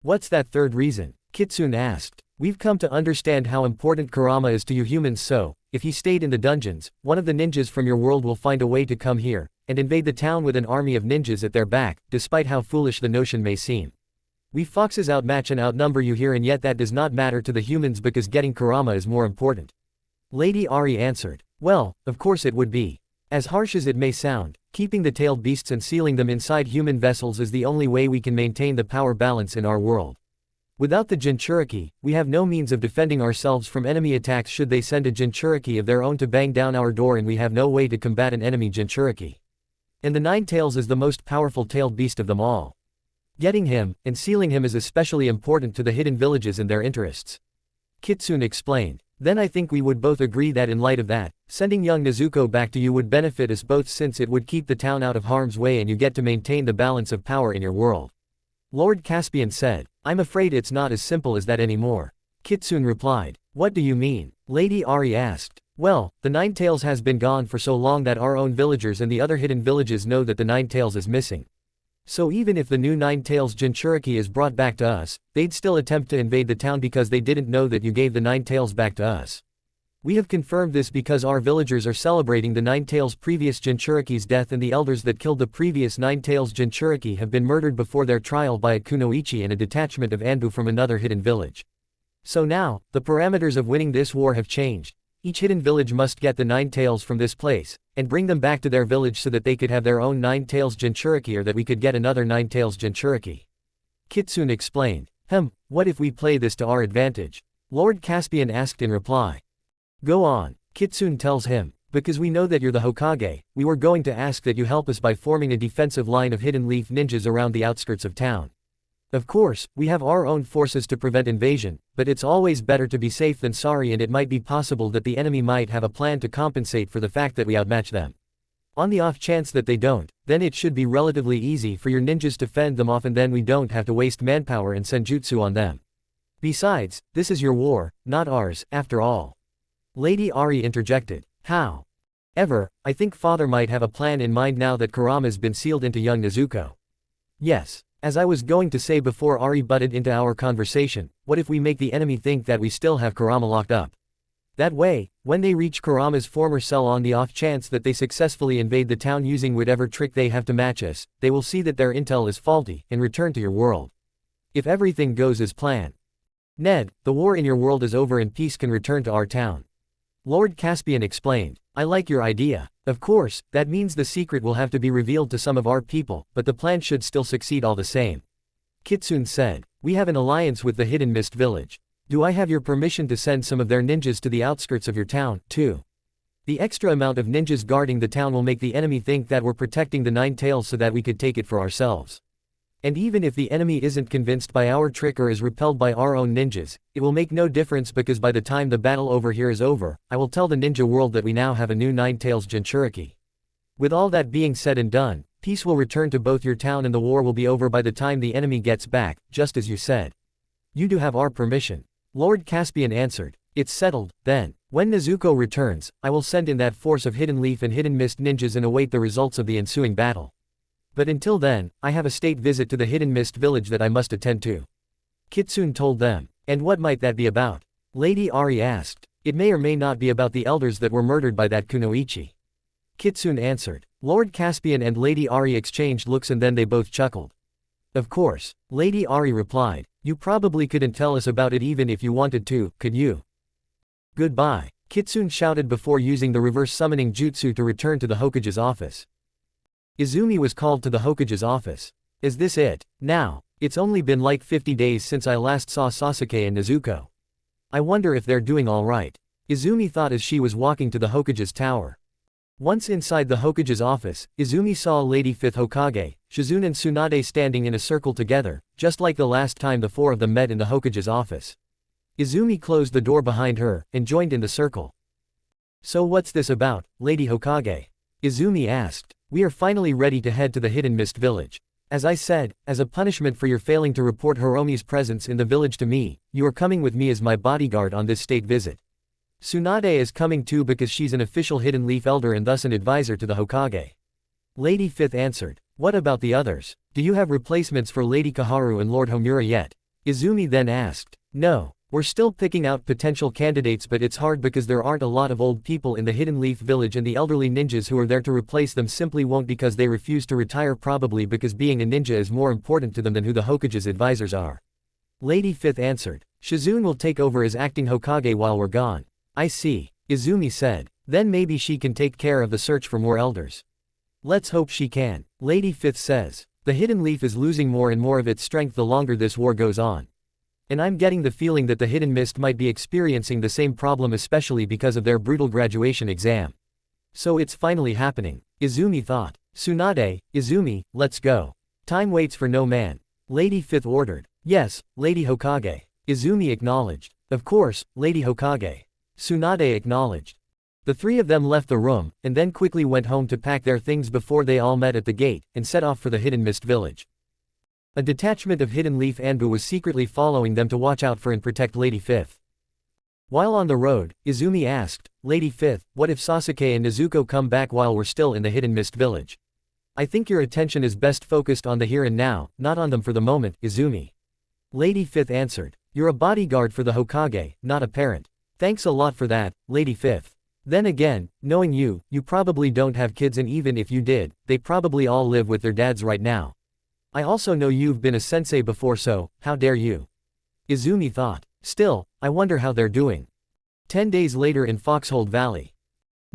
What's that third reason? Kitsune asked. We've come to understand how important Kurama is to you humans, so, if he stayed in the dungeons, one of the ninjas from your world will find a way to come here, and invade the town with an army of ninjas at their back, despite how foolish the notion may seem. We foxes outmatch and outnumber you here, and yet that does not matter to the humans because getting Kurama is more important. Lady Ari answered. Well, of course it would be. As harsh as it may sound, keeping the tailed beasts and sealing them inside human vessels is the only way we can maintain the power balance in our world. Without the Jinchuriki, we have no means of defending ourselves from enemy attacks should they send a Jinchuriki of their own to bang down our door, and we have no way to combat an enemy Jinchuriki. And the Nine Tails is the most powerful tailed beast of them all. Getting him, and sealing him is especially important to the hidden villages and their interests. Kitsune explained. Then I think we would both agree that in light of that, sending young Nezuko back to you would benefit us both since it would keep the town out of harm's way and you get to maintain the balance of power in your world. Lord Caspian said. I'm afraid it's not as simple as that anymore. Kitsune replied. What do you mean? Lady Ari asked. Well, the Nine Tails has been gone for so long that our own villagers and the other hidden villages know that the Nine Tails is missing. So even if the new Nine Tails Jinchuriki is brought back to us, they'd still attempt to invade the town because they didn't know that you gave the Nine Tails back to us. We have confirmed this because our villagers are celebrating the Nine Tails' previous Jinchuriki's death and the elders that killed the previous Nine Tails Jinchuriki have been murdered before their trial by a kunoichi and a detachment of Anbu from another hidden village. So now, the parameters of winning this war have changed. Each hidden village must get the Nine Tails from this place, and bring them back to their village so that they could have their own Nine Tails Jinchuriki or that we could get another Nine Tails Jinchuriki. Kitsune explained. What if we play this to our advantage? Lord Caspian asked in reply. Go on, Kitsune tells him. Because we know that you're the Hokage, we were going to ask that you help us by forming a defensive line of hidden leaf ninjas around the outskirts of town. Of course, we have our own forces to prevent invasion, but it's always better to be safe than sorry and it might be possible that the enemy might have a plan to compensate for the fact that we outmatch them. On the off chance that they don't, then it should be relatively easy for your ninjas to fend them off and then we don't have to waste manpower and senjutsu on them. Besides, this is your war, not ours, after all. Lady Ari interjected. How? I think father might have a plan in mind now that Kurama's been sealed into young Nezuko. Yes. As I was going to say before Ari butted into our conversation, what if we make the enemy think that we still have Kurama locked up? That way, when they reach Kurama's former cell on the off chance that they successfully invade the town using whatever trick they have to match us, they will see that their intel is faulty, and return to your world. If everything goes as planned. Ned, the war in your world is over and peace can return to our town. Lord Caspian explained. I like your idea. Of course, that means the secret will have to be revealed to some of our people, but the plan should still succeed all the same. Kitsune said. We have an alliance with the Hidden Mist Village. Do I have your permission to send some of their ninjas to the outskirts of your town, too? The extra amount of ninjas guarding the town will make the enemy think that we're protecting the Nine Tails so that we could take it for ourselves. And even if the enemy isn't convinced by our trick or is repelled by our own ninjas, it will make no difference because by the time the battle over here is over, I will tell the ninja world that we now have a new Nine Tails Jinchuriki. With all that being said and done, peace will return to both your town and the war will be over by the time the enemy gets back, just as you said. You do have our permission. Lord Caspian answered. It's settled, then. When Nezuko returns, I will send in that force of Hidden Leaf and Hidden Mist ninjas and await the results of the ensuing battle. But until then, I have a state visit to the Hidden Mist village that I must attend to. Kitsune told them. And what might that be about? Lady Ari asked. It may or may not be about the elders that were murdered by that kunoichi. Kitsune answered. Lord Caspian and Lady Ari exchanged looks and then they both chuckled. Of course, Lady Ari replied. You probably couldn't tell us about it even if you wanted to, could you? Goodbye, Kitsune shouted before using the reverse summoning jutsu to return to the Hokage's office. Izumi was called to the Hokage's office. Is this it? Now, it's only been like 50 days since I last saw Sasuke and Nezuko. I wonder if they're doing alright. Izumi thought as she was walking to the Hokage's tower. Once inside the Hokage's office, Izumi saw Lady 5th Hokage, Shizune and Tsunade standing in a circle together, just like the last time the four of them met in the Hokage's office. Izumi closed the door behind her, and joined in the circle. So what's this about, Lady Hokage? Izumi asked. We are finally ready to head to the Hidden Mist village. As I said, as a punishment for your failing to report Hiromi's presence in the village to me, you are coming with me as my bodyguard on this state visit. Tsunade is coming too because she's an official Hidden Leaf Elder and thus an advisor to the Hokage. Lady 5th answered. What about the others? Do you have replacements for Lady Kaharu and Lord Homura yet? Izumi then asked. No. We're still picking out potential candidates but it's hard because there aren't a lot of old people in the Hidden Leaf village and the elderly ninjas who are there to replace them simply won't because they refuse to retire probably because being a ninja is more important to them than who the Hokage's advisors are. Lady 5th answered. Shizune will take over as acting Hokage while we're gone. I see, Izumi said. Then maybe she can take care of the search for more elders. Let's hope she can. Lady 5th says. The Hidden Leaf is losing more and more of its strength the longer this war goes on. And I'm getting the feeling that the Hidden Mist might be experiencing the same problem especially because of their brutal graduation exam. So it's finally happening, Izumi thought. Tsunade, Izumi, let's go. Time waits for no man. Lady Fifth ordered. Yes, Lady Hokage. Izumi acknowledged. Of course, Lady Hokage. Tsunade acknowledged. The three of them left the room, and then quickly went home to pack their things before they all met at the gate, and set off for the Hidden Mist village. A detachment of Hidden Leaf Anbu was secretly following them to watch out for and protect Lady Fifth. While on the road, Izumi asked, Lady Fifth, what if Sasuke and Nezuko come back while we're still in the Hidden Mist village? I think your attention is best focused on the here and now, not on them for the moment, Izumi. Lady Fifth answered. You're a bodyguard for the Hokage, not a parent. Thanks a lot for that, Lady Fifth. Then again, knowing you, you probably don't have kids, and even if you did, they probably all live with their dads right now. I also know you've been a sensei before, so, how dare you? Izumi thought. Still, I wonder how they're doing. 10 days later in Foxhold Valley.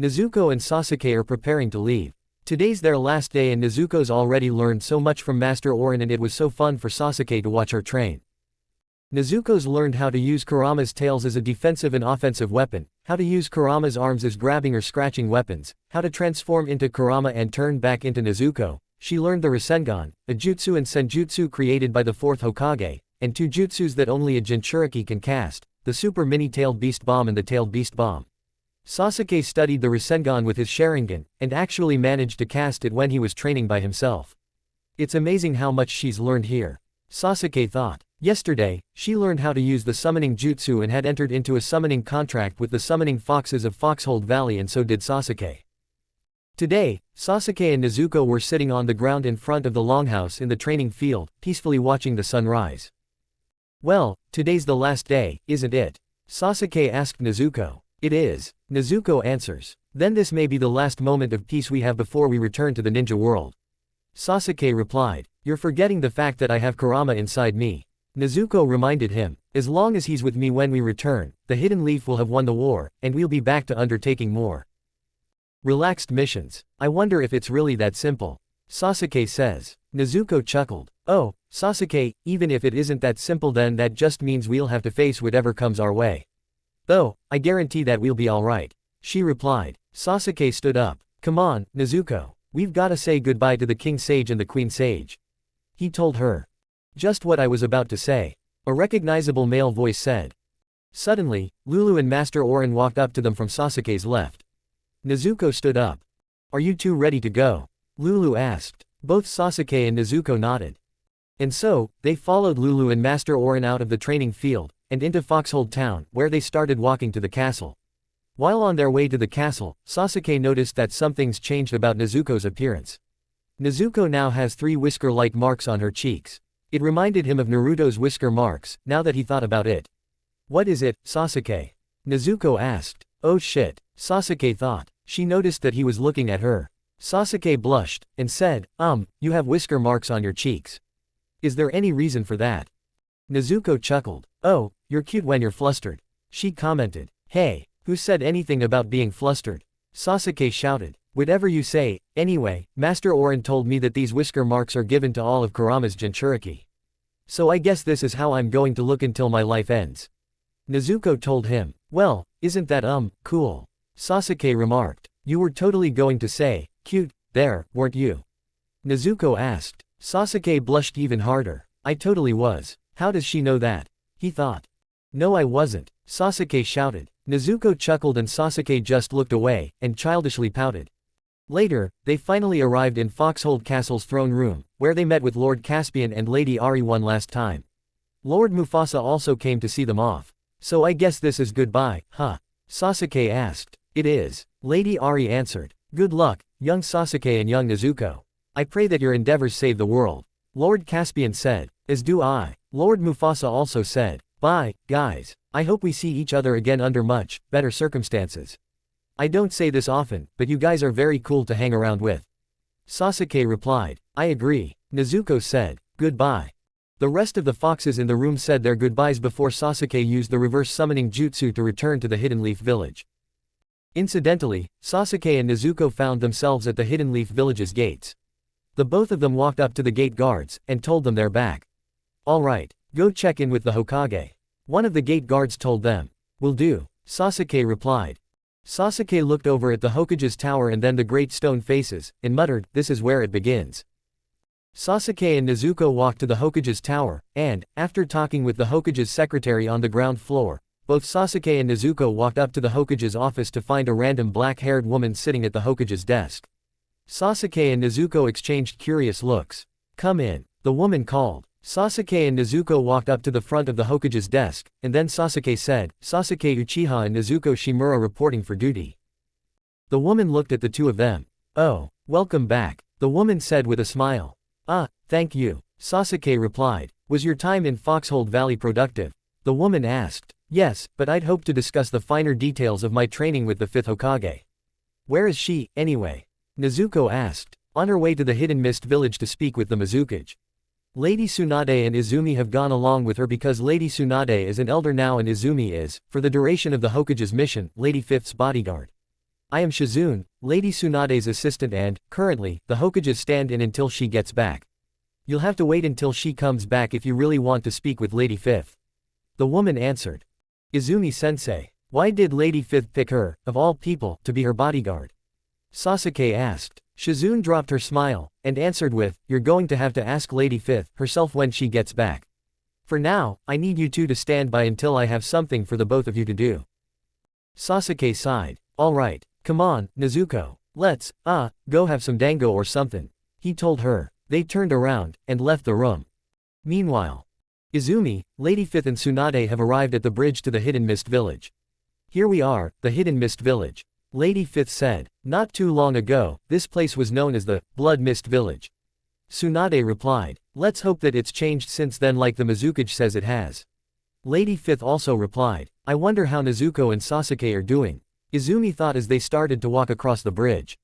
Nezuko and Sasuke are preparing to leave. Today's their last day and Nezuko's already learned so much from Master Orin, and it was so fun for Sasuke to watch her train. Nezuko's learned how to use Kurama's tails as a defensive and offensive weapon, how to use Kurama's arms as grabbing or scratching weapons, how to transform into Kurama and turn back into Nezuko. She learned the rasengan, a jutsu and senjutsu created by the 4th Hokage, and 2 jutsus that only a Jinchuriki can cast, the super mini-tailed beast bomb and the tailed beast bomb. Sasuke studied the rasengan with his Sharingan, and actually managed to cast it when he was training by himself. It's amazing how much she's learned here. Sasuke thought. Yesterday, she learned how to use the summoning jutsu and had entered into a summoning contract with the summoning foxes of Foxhold Valley, and so did Sasuke. Today, Sasuke and Nezuko were sitting on the ground in front of the longhouse in the training field, peacefully watching the sun rise. Well, today's the last day, isn't it? Sasuke asked Nezuko. It is. Nezuko answers. Then this may be the last moment of peace we have before we return to the ninja world. Sasuke replied. You're forgetting the fact that I have Kurama inside me. Nezuko reminded him. As long as he's with me when we return, the Hidden Leaf will have won the war, and we'll be back to undertaking more relaxed missions. I wonder if it's really that simple. Sasuke says. Nezuko chuckled. Oh, Sasuke, even if it isn't that simple, then that just means we'll have to face whatever comes our way. Though, I guarantee that we'll be alright. She replied. Sasuke stood up. Come on, Nezuko. We've gotta say goodbye to the King Sage and the Queen Sage. He told her. Just what I was about to say. A recognizable male voice said. Suddenly, Lulu and Master Orin walked up to them from Sasuke's left. Nezuko stood up. Are you two ready to go? Lulu asked. Both Sasuke and Nezuko nodded. And so, they followed Lulu and Master Orin out of the training field, and into Foxhold Town, where they started walking to the castle. While on their way to the castle, Sasuke noticed that something's changed about Nezuko's appearance. Nezuko now has 3 whisker-like marks on her cheeks. It reminded him of Naruto's whisker marks, now that he thought about it. What is it, Sasuke? Nezuko asked. Oh shit, Sasuke thought. She noticed that he was looking at her. Sasuke blushed, and said, you have whisker marks on your cheeks. Is there any reason for that? Nezuko chuckled. Oh, you're cute when you're flustered. She commented. Hey, who said anything about being flustered? Sasuke shouted. Whatever you say. Anyway, Master Orin told me that these whisker marks are given to all of Kurama's Jinchuriki. So I guess this is how I'm going to look until my life ends. Nezuko told him. Well, isn't that cool? Sasuke remarked. You were totally going to say, cute, there, weren't you? Nezuko asked. Sasuke blushed even harder. I totally was. How does she know that? He thought. No, I wasn't. Sasuke shouted. Nezuko chuckled and Sasuke just looked away, and childishly pouted. Later, they finally arrived in Foxhold Castle's throne room, where they met with Lord Caspian and Lady Ari one last time. Lord Mufasa also came to see them off. So I guess this is goodbye, huh? Sasuke asked. It is. Lady Ari answered. Good luck, young Sasuke and young Nezuko. I pray that your endeavors save the world. Lord Caspian said. As do I. Lord Mufasa also said. Bye, guys. I hope we see each other again under much better circumstances. I don't say this often, but you guys are very cool to hang around with. Sasuke replied. I agree. Nezuko said. Goodbye. The rest of the foxes in the room said their goodbyes before Sasuke used the reverse summoning jutsu to return to the Hidden Leaf Village. Incidentally, Sasuke and Nezuko found themselves at the Hidden Leaf Village's gates. The both of them walked up to the gate guards, and told them they're back. Alright, go check in with the Hokage. One of the gate guards told them. Will do, Sasuke replied. Sasuke looked over at the Hokage's tower and then the great stone faces, and muttered, this is where it begins. Sasuke and Nezuko walked to the Hokage's tower, and, after talking with the Hokage's secretary on the ground floor, both Sasuke and Nezuko walked up to the Hokage's office to find a random black-haired woman sitting at the Hokage's desk. Sasuke and Nezuko exchanged curious looks. "Come in," the woman called. Sasuke and Nezuko walked up to the front of the Hokage's desk, and then Sasuke said, "Sasuke Uchiha and Nezuko Shimura reporting for duty." The woman looked at the two of them. "Oh, welcome back," the woman said with a smile. "Ah, thank you," Sasuke replied. "Was your time in Foxhold Valley productive?" The woman asked. "Yes, but I'd hoped to discuss the finer details of my training with the 5th Hokage." "Where is she, anyway?" Nezuko asked. "On her way to the Hidden Mist Village to speak with the Mizukage. Lady Tsunade and Izumi have gone along with her because Lady Tsunade is an elder now and Izumi is, for the duration of the Hokage's mission, Lady Fifth's bodyguard. I am Shizune, Lady Tsunade's assistant and, currently, the Hokage's stand-in until she gets back. You'll have to wait until she comes back if you really want to speak with Lady Fifth." The woman answered. "Izumi-sensei, why did Lady Fifth pick her, of all people, to be her bodyguard?" Sasuke asked. Shizune dropped her smile, and answered with, "You're going to have to ask Lady Fifth herself when she gets back. For now, I need you two to stand by until I have something for the both of you to do." Sasuke sighed. "Alright, come on, Nezuko. Let's, go have some dango or something," he told her. They turned around, and left the room. Meanwhile, Izumi, Lady Fifth and Tsunade have arrived at the bridge to the Hidden Mist Village. "Here we are, the Hidden Mist Village," Lady Fifth said. "Not too long ago, this place was known as the Blood Mist Village." Tsunade replied. "Let's hope that it's changed since then like the Mizukage says it has." Lady Fifth also replied. "I wonder how Nezuko and Sasuke are doing." Izumi thought as they started to walk across the bridge.